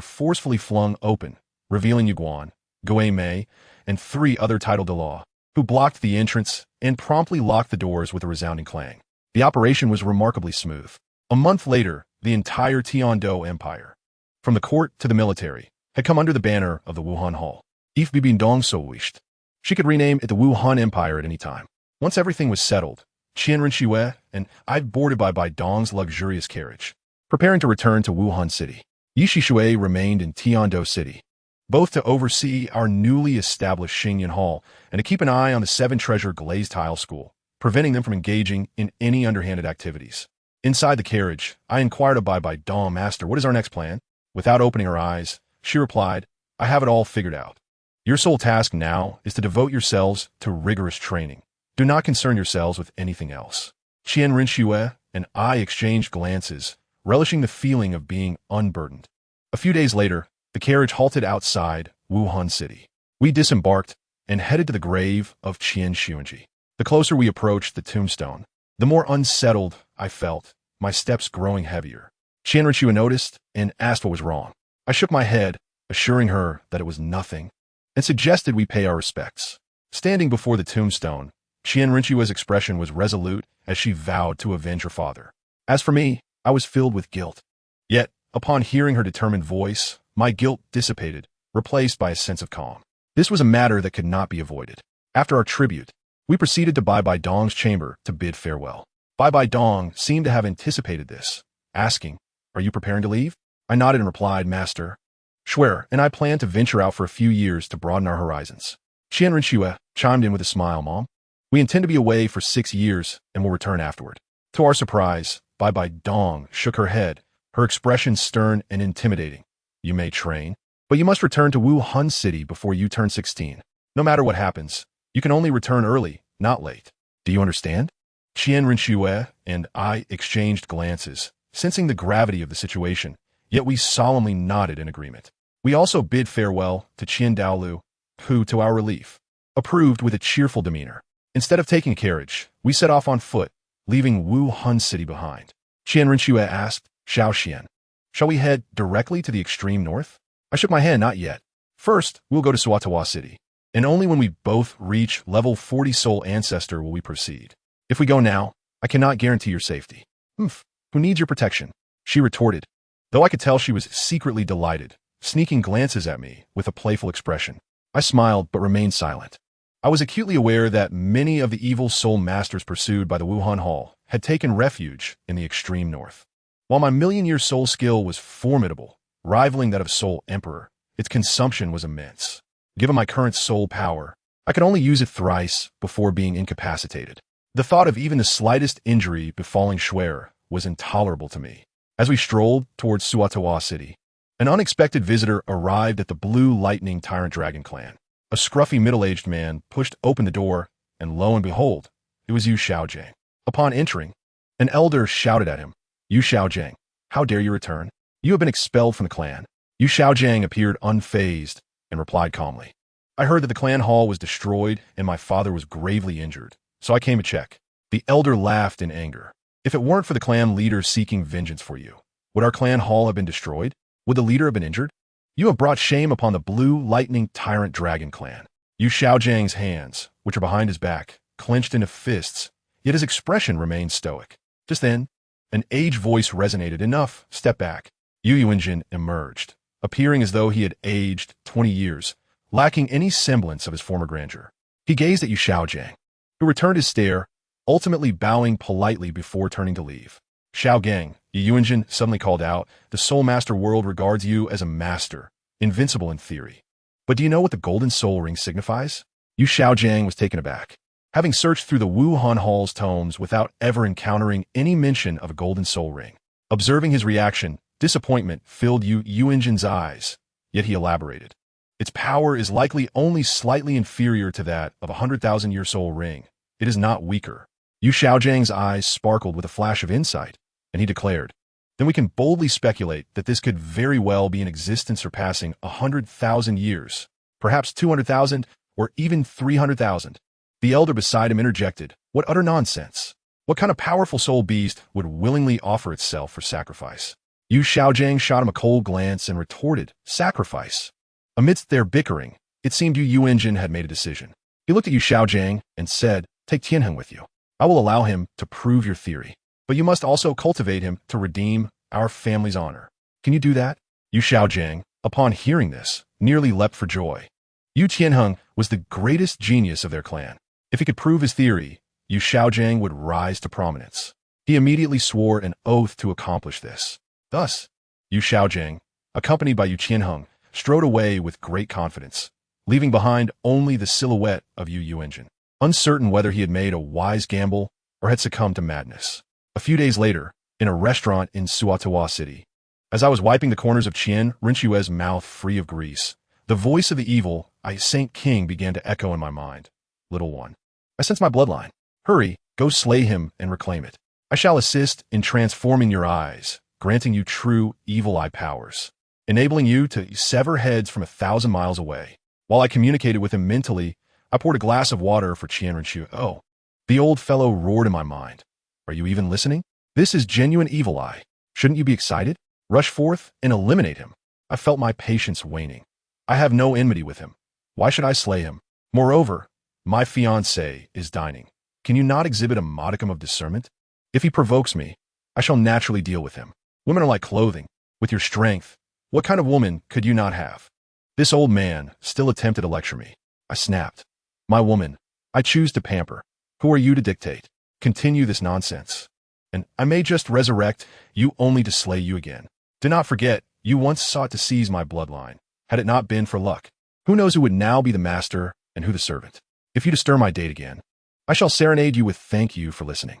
forcefully flung open, revealing Yu Guan, Gui Mei, and three other titled Dalu, who blocked the entrance and promptly locked the doors with a resounding clang. The operation was remarkably smooth. A month later, the entire Tiando Empire, from the court to the military, had come under the banner of the Wuhan Hall. If BibiDong so wished, she could rename it the Wuhan Empire at any time. Once everything was settled, Qian Renshue and I boarded by BibiDong's luxurious carriage, preparing to return to Wuhan City. Yi Shui remained in Tiando City, both to oversee our newly established Xingyan Hall and to keep an eye on the seven-treasure glazed tile school, preventing them from engaging in any underhanded activities. Inside the carriage, I inquired of BibiDong, "Master, what is our next plan?" Without opening her eyes, she replied, "I have it all figured out. Your sole task now is to devote yourselves to rigorous training. Do not concern yourselves with anything else." Qian Renshue and I exchanged glances, relishing the feeling of being unburdened. A few days later, the carriage halted outside Wuhan City. We disembarked and headed to the grave of Xunji. The closer we approached the tombstone, the more unsettled I felt, my steps growing heavier. Qian Renshue noticed and asked what was wrong. I shook my head, assuring her that it was nothing, and suggested we pay our respects. Standing before the tombstone, Qian Renshue's expression was resolute as she vowed to avenge her father. As for me, I was filled with guilt. Yet, upon hearing her determined voice, my guilt dissipated, replaced by a sense of calm. This was a matter that could not be avoided. After our tribute, we proceeded to BibiDong's chamber to bid farewell. BibiDong seemed to have anticipated this, asking, "Are you preparing to leave?" I nodded and replied, "Master, Xue and I plan to venture out for a few years to broaden our horizons." Qian Renshue chimed in with a smile, "Mom, we intend to be away for 6 years and will return afterward." To our surprise, BibiDong shook her head, her expression stern and intimidating. "You may train, but you must return to Wuhan City before you turn 16. No matter what happens, you can only return early, not late. Do you understand?" Qian Renshue and I exchanged glances, sensing the gravity of the situation, yet we solemnly nodded in agreement. We also bid farewell to Qian Dalu, who, to our relief, approved with a cheerful demeanor. Instead of taking a carriage, we set off on foot, leaving Wuhan City behind. Qian Renshue asked, "Xiao Xian, shall we head directly to the extreme north?" I shook my head, "Not yet. First, we'll go to Suatawa City, and only when we both reach level 40 Soul Ancestor will we proceed. If we go now, I cannot guarantee your safety." "Who needs your protection?" she retorted, though I could tell she was secretly delighted, sneaking glances at me with a playful expression. I smiled but remained silent. I was acutely aware that many of the evil soul masters pursued by the Wuhan Hall had taken refuge in the extreme north. While my million-year soul skill was formidable, rivaling that of Soul Emperor, its consumption was immense. Given my current soul power, I could only use it thrice before being incapacitated. The thought of even the slightest injury befalling Xue was intolerable to me. As we strolled towards Suatawa City, an unexpected visitor arrived at the Blue Lightning Tyrant Dragon clan. A scruffy middle-aged man pushed open the door, and lo and behold, it was Yu Xiaojang. Upon entering, an elder shouted at him, "Yu Xiaojang, how dare you return? You have been expelled from the clan." Yu Xiaojang appeared unfazed and replied calmly, "I heard that the clan hall was destroyed and my father was gravely injured, so I came to check." The elder laughed in anger. "If it weren't for the clan leader seeking vengeance for you, would our clan hall have been destroyed? Would the leader have been injured? You have brought shame upon the Blue Lightning Tyrant Dragon clan." Yu Xiaojang's hands, which are behind his back, clenched into fists, yet his expression remained stoic. Just then, an aged voice resonated. "Enough, step back." Yu Yuanjin emerged, appearing as though he had aged 20 years, lacking any semblance of his former grandeur. He gazed at Yu Xiaojang, who returned his stare, ultimately bowing politely before turning to leave. "Xiaogang," Yu Yuanjin suddenly called out, "the Soul Master world regards you as a master, invincible in theory. But do you know what the golden soul ring signifies?" Yu Xiaojang was taken aback. having searched through the Wuhan Hall's tomes without ever encountering any mention of a golden soul ring. Observing his reaction, disappointment filled Yuanjin's eyes, yet he elaborated. Its power is likely only slightly inferior to that of a 100,000-year soul ring. It is not weaker. Yu Xiaojiang's eyes sparkled with a flash of insight, and he declared, then we can boldly speculate that this could very well be an existence surpassing 100,000 years, perhaps 200,000, or even 300,000. The elder beside him interjected, what utter nonsense! What kind of powerful soul beast would willingly offer itself for sacrifice? Yu Xiaojiang shot him a cold glance and retorted, sacrifice. Amidst their bickering, it seemed Yu Yuanjin had made a decision. He looked at Yu Xiaojiang and said, take Tianheng with you. I will allow him to prove your theory, but you must also cultivate him to redeem our family's honor. Can you do that? Yu Xiaojiang, upon hearing this, nearly leapt for joy. Yu Tianheng was the greatest genius of their clan. If he could prove his theory, Yu Xiaojiang would rise to prominence. He immediately swore an oath to accomplish this. Thus, Yu Xiaojiang, accompanied by Yu Tianheng, strode away with great confidence, leaving behind only the silhouette of Yu Yuanjin, uncertain whether he had made a wise gamble or had succumbed to madness. A few days later, in a restaurant in Suotawa City, as I was wiping the corners of Qian Rinshue's mouth free of grease, the voice of the evil Saint King began to echo in my mind. Little one, I sense my bloodline. Hurry, go slay him and reclaim it. I shall assist in transforming your eyes, granting you true evil eye powers, enabling you to sever heads from 1,000 miles away. While I communicated with him mentally, I poured a glass of water for Qian Rinshue. Oh, the old fellow roared in my mind. Are you even listening? This is genuine evil eye. Shouldn't you be excited? Rush forth and eliminate him. I felt my patience waning. I have no enmity with him. Why should I slay him? Moreover, my fiancé is dining. Can you not exhibit a modicum of discernment? If he provokes me, I shall naturally deal with him. Women are like clothing. With your strength, what kind of woman could you not have? This old man still attempted to lecture me. I snapped. My woman, I choose to pamper. Who are you to dictate? Continue this nonsense. And I may just resurrect you only to slay you again. Do not forget, you once sought to seize my bloodline. Had it not been for luck, who knows who would now be the master and who the servant? If you disturb my date again, I shall serenade you with thank you for listening.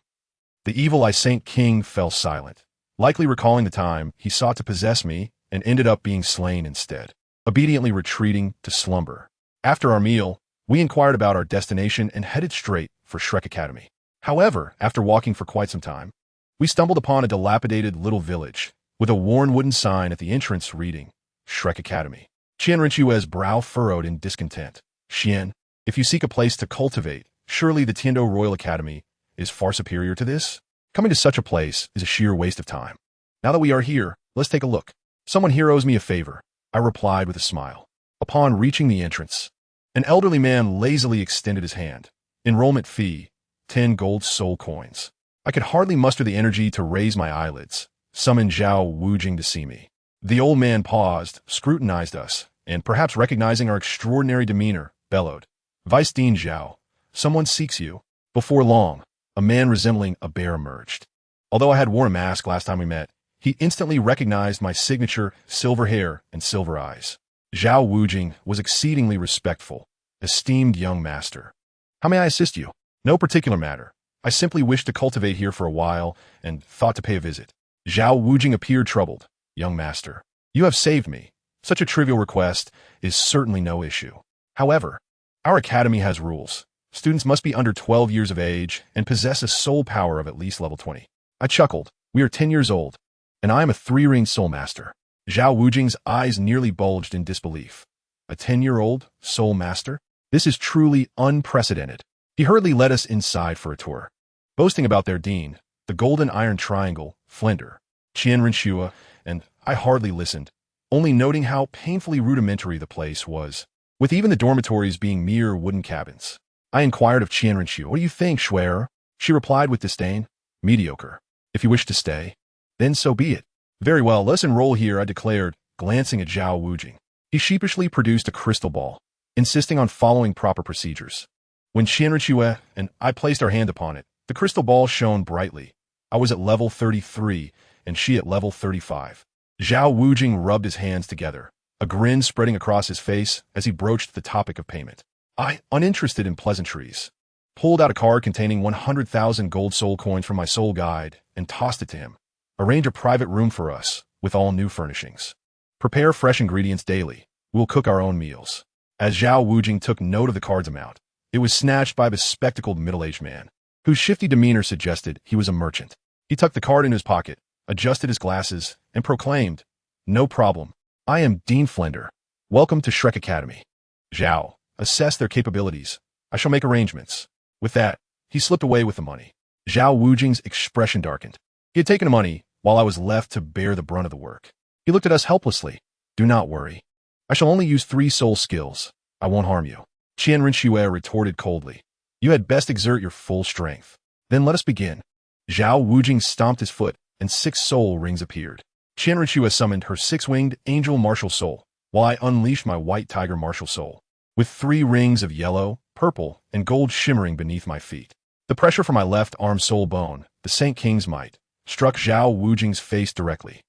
The evil Saint King fell silent, likely recalling the time he sought to possess me and ended up being slain instead, obediently retreating to slumber. After our meal, we inquired about our destination and headed straight for Shrek Academy. However, after walking for quite some time, we stumbled upon a dilapidated little village with a worn wooden sign at the entrance reading, Shrek Academy. Qian Rinshue's brow furrowed in discontent. Qian, if you seek a place to cultivate, surely the Tiando Royal Academy is far superior to this? Coming to such a place is a sheer waste of time. Now that we are here, let's take a look. Someone here owes me a favor, I replied with a smile. Upon reaching the entrance, an elderly man lazily extended his hand. Enrollment fee, 10 gold soul coins. I could hardly muster the energy to raise my eyelids, summon Zhao Wujing to see me. The old man paused, scrutinized us, and perhaps recognizing our extraordinary demeanor, bellowed, Vice Dean Zhao, someone seeks you. Before long, a man resembling a bear emerged. Although I had worn a mask last time we met, he instantly recognized my signature silver hair and silver eyes. Zhao Wujing was exceedingly respectful, esteemed young master. How may I assist you? No particular matter. I simply wish to cultivate here for a while and thought to pay a visit. Zhao Wujing appeared troubled. Young master, you have saved me. Such a trivial request is certainly no issue. However, our academy has rules. Students must be under 12 years of age and possess a soul power of at least level 20. I chuckled. We are 10 years old, and I am a 3-ring soul master. Zhao Wujing's eyes nearly bulged in disbelief. A 10-year-old soul master? This is truly unprecedented. He hurriedly led us inside for a tour, boasting about their dean, the Golden Iron Triangle, Flender, Qian Rinshue, and I hardly listened, only noting how painfully rudimentary the place was, with even the dormitories being mere wooden cabins. I inquired of Qian Rinshue, what do you think, Schwer? She replied with disdain, mediocre. If you wish to stay, then so be it. Very well, let's enroll here, I declared, glancing at Zhao Wujing. He sheepishly produced a crystal ball, insisting on following proper procedures. When Qian Rinshue and I placed our hand upon it, the crystal ball shone brightly. I was at level 33, and she at level 35. Zhao Wujing rubbed his hands together, a grin spreading across his face as he broached the topic of payment. I, uninterested in pleasantries, pulled out a card containing 100,000 gold soul coins from my soul guide, and tossed it to him. Arrange a private room for us, with all new furnishings. Prepare fresh ingredients daily. We'll cook our own meals. As Zhao Wujing took note of the card's amount, it was snatched by a bespectacled middle-aged man, whose shifty demeanor suggested he was a merchant. He tucked the card in his pocket, adjusted his glasses, and proclaimed, "No problem. I am Dean Flender. Welcome to Shrek Academy." Zhao, assess their capabilities. I shall make arrangements. With that, he slipped away with the money. Zhao Wujing's expression darkened. He had taken the money, while I was left to bear the brunt of the work. He looked at us helplessly. "Do not worry. I shall only use 3 soul skills. I won't harm you." Qian Rinxue retorted coldly. "You had best exert your full strength. Then let us begin." Zhao Wujing stomped his foot, and 6 soul rings appeared. Qian Rinxue summoned her 6-winged angel martial soul, while I unleashed my white tiger martial soul, with 3 rings of yellow, purple, and gold shimmering beneath my feet. The pressure from my left arm soul bone, the Saint King's might, struck Zhao Wujing's face directly.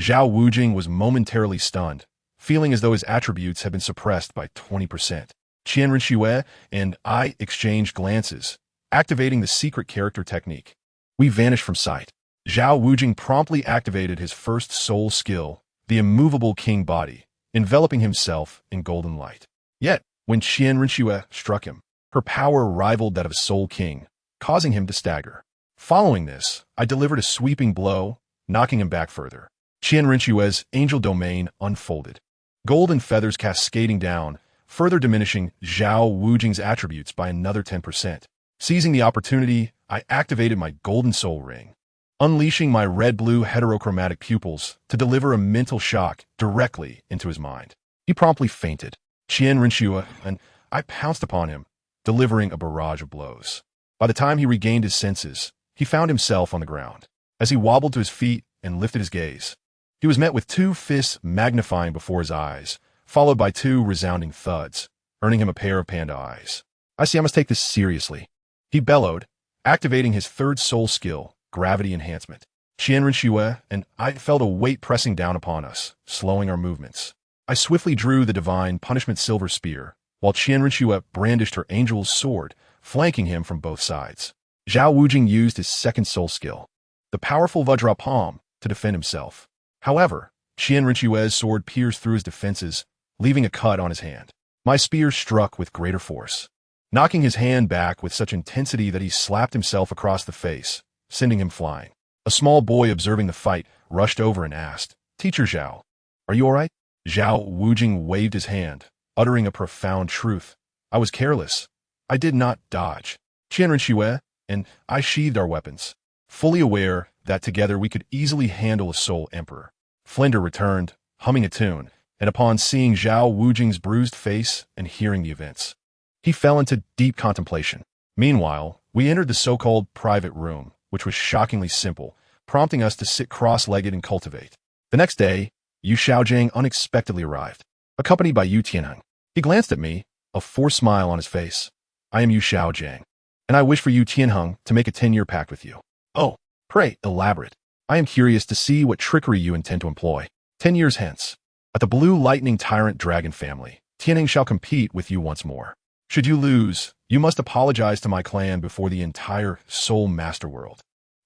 Zhao Wujing was momentarily stunned, feeling as though his attributes had been suppressed by 20%. Qian Rinxue and I exchanged glances, activating the secret character technique. We vanished from sight. Zhao Wujing promptly activated his first soul skill, the immovable king body, enveloping himself in golden light. Yet, when Qian Rinxue struck him, her power rivaled that of a soul king, causing him to stagger. Following this, I delivered a sweeping blow, knocking him back further. Qian Rinxue's angel domain unfolded, golden feathers cascading down, further diminishing Zhao Wujing's attributes by another 10%. Seizing the opportunity, I activated my golden soul ring, unleashing my red-blue heterochromatic pupils to deliver a mental shock directly into his mind. He promptly fainted. Qian Rinxue and I pounced upon him, delivering a barrage of blows. By the time he regained his senses, he found himself on the ground. As he wobbled to his feet and lifted his gaze, he was met with 2 fists magnifying before his eyes, followed by 2 resounding thuds, earning him a pair of panda eyes. "I see I must take this seriously," he bellowed, activating his 3rd soul skill, gravity enhancement. Qian Rinxue and I felt a weight pressing down upon us, slowing our movements. I swiftly drew the divine punishment silver spear, while Qian Rinxue brandished her angel's sword, flanking him from both sides. Zhao Wujing used his 2nd soul skill, the powerful Vajra Palm, to defend himself. However, Qian Rinxue's sword pierced through his defenses, leaving a cut on his hand. My spear struck with greater force, knocking his hand back with such intensity that he slapped himself across the face, sending him flying. A small boy observing the fight rushed over and asked, "Teacher Zhao, are you all right?" Zhao Wujing waved his hand, uttering a profound truth. "I was careless. I did not dodge." Qian Rinxue and I sheathed our weapons, fully aware that together we could easily handle a soul emperor. Flender returned, humming a tune, and upon seeing Zhao Wujing's bruised face and hearing the events, he fell into deep contemplation. Meanwhile, we entered the so-called private room, which was shockingly simple, prompting us to sit cross-legged and cultivate. The next day, Yu Xiaojiang unexpectedly arrived, accompanied by Yu Tianheng. He glanced at me, a forced smile on his face. "I am Yu Xiaojiang, and I wish for Yu Tianheng to make a 10-year pact with you." "Oh, pray, elaborate. I am curious to see what trickery you intend to employ." 10 years hence, at the Blue Lightning Tyrant Dragon family, Tianheng shall compete with you once more. Should you lose, you must apologize to my clan before the entire Soul Master world.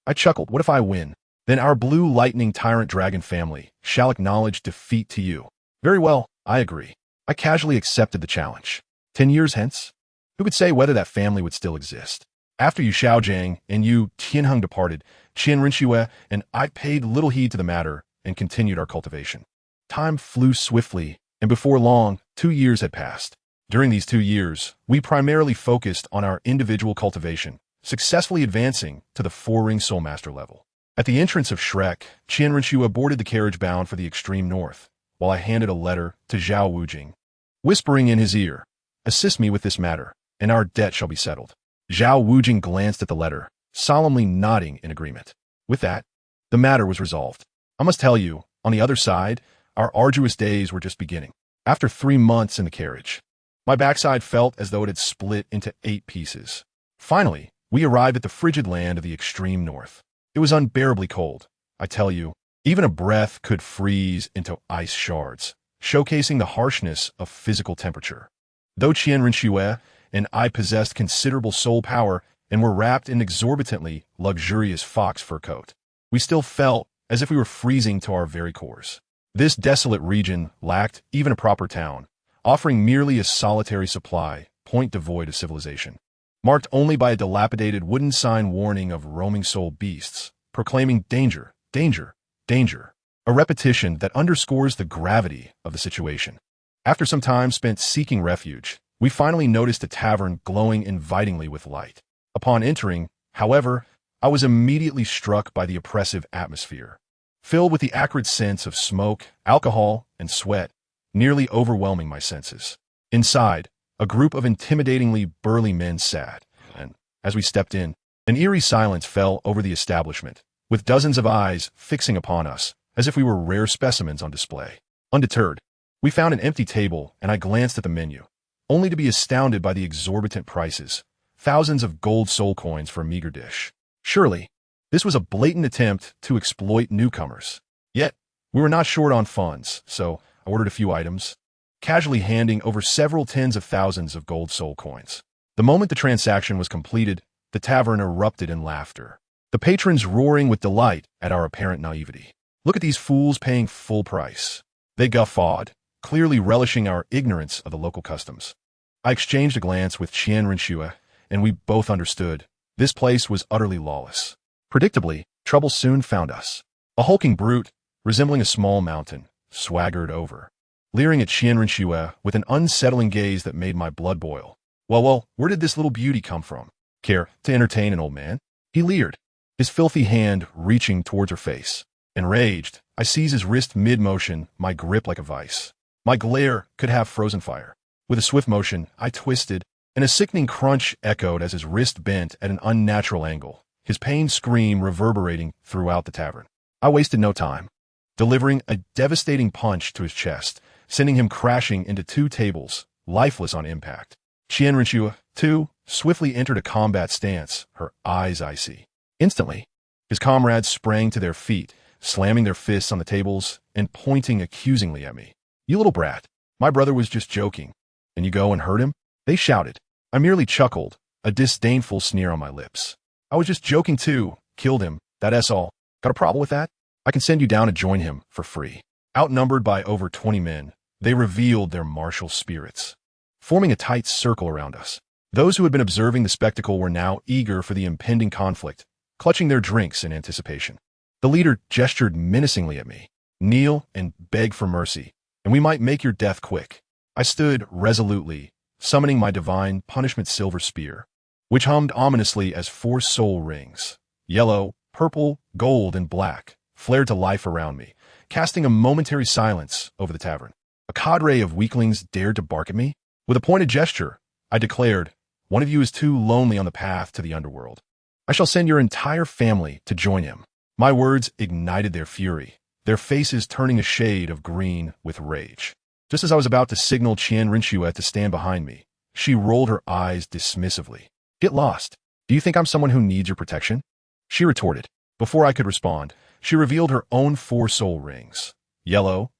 I chuckled. What if I win? Then our Blue Lightning Tyrant Dragon family shall acknowledge defeat to you. Very well, I agree. I casually accepted the challenge. 10 years hence? Who could say whether that family would still exist? After Yu Xiaojiang and Yu Tianheng departed, Qian Rinxue and I paid little heed to the matter and continued our cultivation. Time flew swiftly, and before long, 2 years had passed. During these 2 years, we primarily focused on our individual cultivation, successfully advancing to the 4-ring Soul Master level. At the entrance of Shrek, Qian Rinxue boarded the carriage bound for the extreme north, while I handed a letter to Zhao Wujing, whispering in his ear, "Assist me with this matter, and our debt shall be settled." Zhao Wujing glanced at the letter, solemnly nodding in agreement. With that, the matter was resolved. I must tell you, on the other side, our arduous days were just beginning. After 3 months in the carriage, my backside felt as though it had split into 8 pieces. Finally, we arrived at the frigid land of the extreme north. It was unbearably cold. I tell you, even a breath could freeze into ice shards, showcasing the harshness of physical temperature. Though Qian Rinxue and I possessed considerable soul power and were wrapped in exorbitantly luxurious fox fur coat. We still felt as if we were freezing to our very cores. This desolate region lacked even a proper town, offering merely a solitary supply, point devoid of civilization, marked only by a dilapidated wooden sign warning of roaming soul beasts, proclaiming danger, danger, danger, a repetition that underscores the gravity of the situation. After some time spent seeking refuge, we finally noticed a tavern glowing invitingly with light. Upon entering, however, I was immediately struck by the oppressive atmosphere, filled with the acrid scents of smoke, alcohol, and sweat, nearly overwhelming my senses. Inside, a group of intimidatingly burly men sat, and, as we stepped in, an eerie silence fell over the establishment, with dozens of eyes fixing upon us, as if we were rare specimens on display. Undeterred, we found an empty table, and I glanced at the menu, only to be astounded by the exorbitant prices, thousands of gold soul coins for a meager dish. Surely, this was a blatant attempt to exploit newcomers. Yet, we were not short on funds, so I ordered a few items, casually handing over several tens of thousands of gold soul coins. The moment the transaction was completed, the tavern erupted in laughter, the patrons roaring with delight at our apparent naivety. "Look at these fools paying full price," they guffawed, clearly relishing our ignorance of the local customs. I exchanged a glance with Qian, and we both understood this place was utterly lawless. Predictably, trouble soon found us. A hulking brute, resembling a small mountain, swaggered over, leering at Qian with an unsettling gaze that made my blood boil. Well, where did this little beauty come from? Care to entertain an old man? He leered, his filthy hand reaching towards her face. Enraged, I seized his wrist mid-motion, my grip like a vice. My glare could have frozen fire. With a swift motion, I twisted, and a sickening crunch echoed as his wrist bent at an unnatural angle, his pained scream reverberating throughout the tavern. I wasted no time, delivering a devastating punch to his chest, sending him crashing into two tables, lifeless on impact. Qian, too, swiftly entered a combat stance, her eyes icy. Instantly, his comrades sprang to their feet, slamming their fists on the tables and pointing accusingly at me. "You little brat, my brother was just joking, and you go and hurt him?" They shouted. I merely chuckled, a disdainful sneer on my lips. "I was just joking too. Killed him. That's all. Got a problem with that? I can send you down to join him for free." Outnumbered by over 20 men, they revealed their martial spirits, forming a tight circle around us. Those who had been observing the spectacle were now eager for the impending conflict, clutching their drinks in anticipation. The leader gestured menacingly at me. "Kneel and beg for mercy, and we might make your death quick." I stood resolutely, summoning my divine punishment silver spear, which hummed ominously as 4 soul rings, yellow, purple, gold, and black, flared to life around me, casting a momentary silence over the tavern. A cadre of weaklings dared to bark at me? With a pointed gesture, I declared, "One of you is too lonely on the path to the underworld. I shall send your entire family to join him." My words ignited their fury, their faces turning a shade of green with rage. Just as I was about to signal Qian to stand behind me, she rolled her eyes dismissively. "Get lost. Do you think I'm someone who needs your protection?" She retorted. Before I could respond, she revealed her own 4 soul rings, yellow,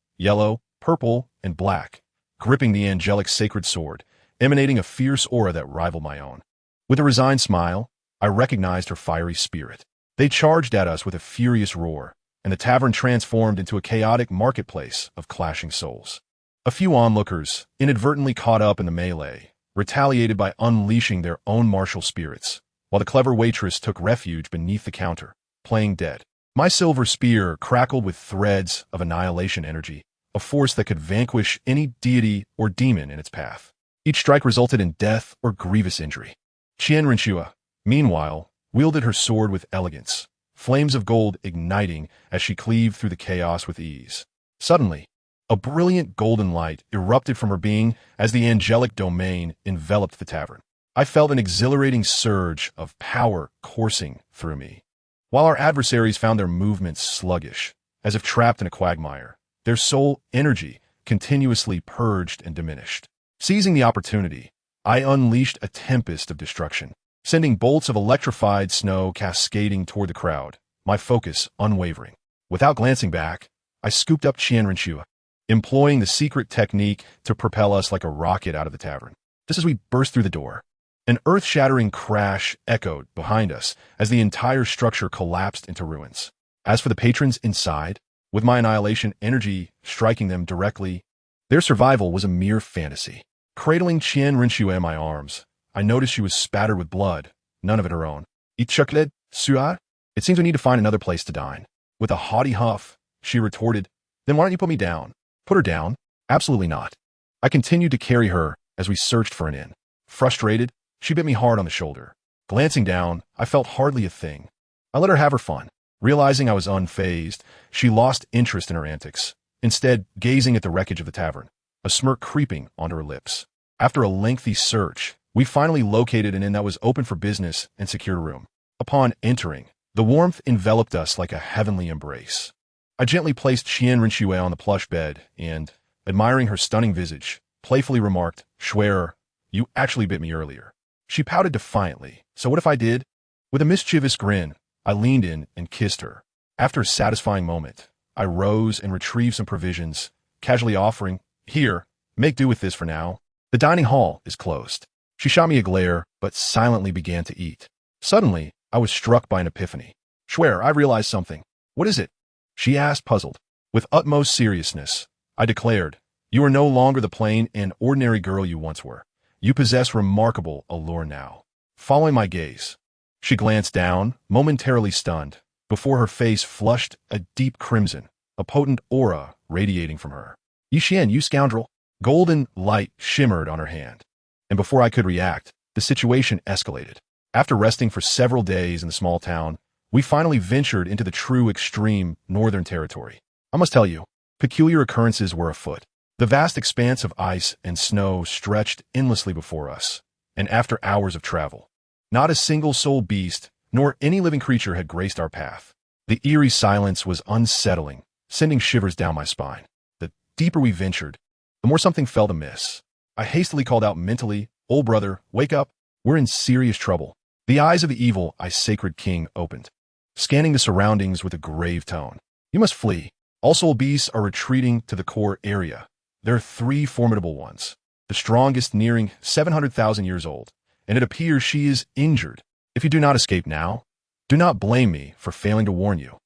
purple, and black, gripping the angelic sacred sword, emanating a fierce aura that rivaled my own. With a resigned smile, I recognized her fiery spirit. They charged at us with a furious roar, and the tavern transformed into a chaotic marketplace of clashing souls. A few onlookers, inadvertently caught up in the melee, retaliated by unleashing their own martial spirits, while the clever waitress took refuge beneath the counter, playing dead. My silver spear crackled with threads of annihilation energy, a force that could vanquish any deity or demon in its path. Each strike resulted in death or grievous injury. Qian, meanwhile, wielded her sword with elegance, flames of gold igniting as she cleaved through the chaos with ease. Suddenly, a brilliant golden light erupted from her being as the angelic domain enveloped the tavern. I felt an exhilarating surge of power coursing through me. While our adversaries found their movements sluggish, as if trapped in a quagmire, their soul energy continuously purged and diminished. Seizing the opportunity, I unleashed a tempest of destruction, sending bolts of electrified snow cascading toward the crowd, my focus unwavering. Without glancing back, I scooped up Qian, employing the secret technique to propel us like a rocket out of the tavern. just as we burst through the door. An earth-shattering crash echoed behind us as the entire structure collapsed into ruins. As for the patrons inside, with my annihilation energy striking them directly, their survival was a mere fantasy. Cradling Qian Rinxue in my arms, I noticed she was spattered with blood, none of it her own. "Ichukled, Sua? It seems we need to find another place to dine." With a haughty huff, she retorted, "Then why don't you put me down?" "Put her down? Absolutely not." I continued to carry her as we searched for an inn. Frustrated, she bit me hard on the shoulder. Glancing down, I felt hardly a thing. I let her have her fun. Realizing I was unfazed, she lost interest in her antics, instead gazing at the wreckage of the tavern, a smirk creeping onto her lips. After a lengthy search, we finally located an inn that was open for business and secured a room. Upon entering, the warmth enveloped us like a heavenly embrace. I gently placed Qian Rinxue on the plush bed and, admiring her stunning visage, playfully remarked, "Schwerer, you actually bit me earlier." She pouted defiantly. "So what if I did?" With a mischievous grin, I leaned in and kissed her. After a satisfying moment, I rose and retrieved some provisions, casually offering, "Here, make do with this for now. The dining hall is closed." She shot me a glare, but silently began to eat. Suddenly, I was struck by an epiphany. "Schwerer, I realized something." "What is it?" she asked, puzzled. With utmost seriousness, I declared, "You are no longer the plain and ordinary girl you once were. You possess remarkable allure now." Following my gaze, she glanced down, momentarily stunned, before her face flushed a deep crimson, a potent aura radiating from her. "Yixian, you scoundrel!" Golden light shimmered on her hand, and before I could react, the situation escalated. After resting for several days in the small town, we finally ventured into the true extreme northern territory. I must tell you, peculiar occurrences were afoot. The vast expanse of ice and snow stretched endlessly before us, and after hours of travel, not a single soul beast nor any living creature had graced our path. The eerie silence was unsettling, sending shivers down my spine. The deeper we ventured, the more something felt amiss. I hastily called out mentally, "Old brother, wake up. We're in serious trouble." The eyes of the evil sacred king opened, scanning the surroundings with a grave tone. "You must flee. All soul beasts are retreating to the core area. There are 3 formidable ones, the strongest nearing 700,000 years old, and it appears she is injured. If you do not escape now, do not blame me for failing to warn you."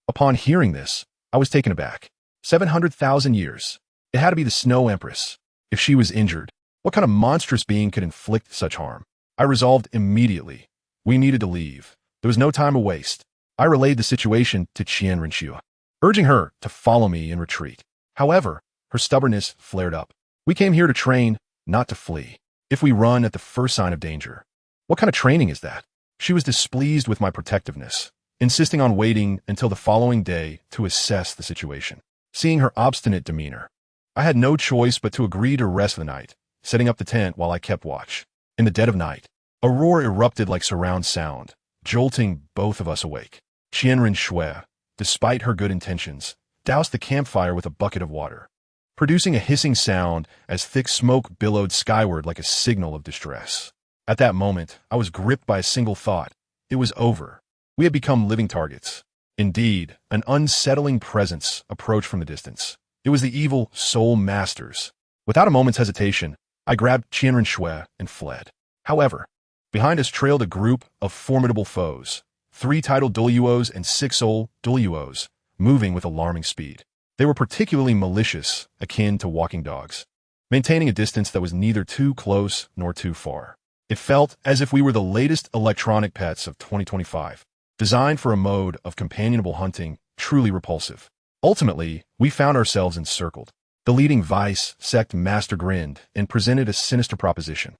Upon hearing this, I was taken aback. 700,000 years. It had to be the Snow Empress. If she was injured, what kind of monstrous being could inflict such harm? I resolved immediately. We needed to leave. There was no time to waste. I relayed the situation to Qian Rinxue, urging her to follow me in retreat. However, her stubbornness flared up. "We came here to train, not to flee. If we run at the first sign of danger, what kind of training is that?" She was displeased with my protectiveness, insisting on waiting until the following day to assess the situation. Seeing her obstinate demeanor, I had no choice but to agree to rest the night, setting up the tent while I kept watch. In the dead of night, a roar erupted like surround sound, jolting both of us awake. Qian Rinxue, despite her good intentions, doused the campfire with a bucket of water, producing a hissing sound as thick smoke billowed skyward like a signal of distress. At that moment, I was gripped by a single thought. It was over. We had become living targets. Indeed, an unsettling presence approached from the distance. It was the evil Soul Masters. Without a moment's hesitation, I grabbed Qian Rinxue and fled. However, behind us trailed a group of formidable foes, 3 titled Douluos and 6 soul Douluos, moving with alarming speed. They were particularly malicious, akin to walking dogs, maintaining a distance that was neither too close nor too far. It felt as if we were the latest electronic pets of 2025, designed for a mode of companionable hunting truly repulsive. Ultimately, we found ourselves encircled. The leading vice sect master grinned and presented a sinister proposition.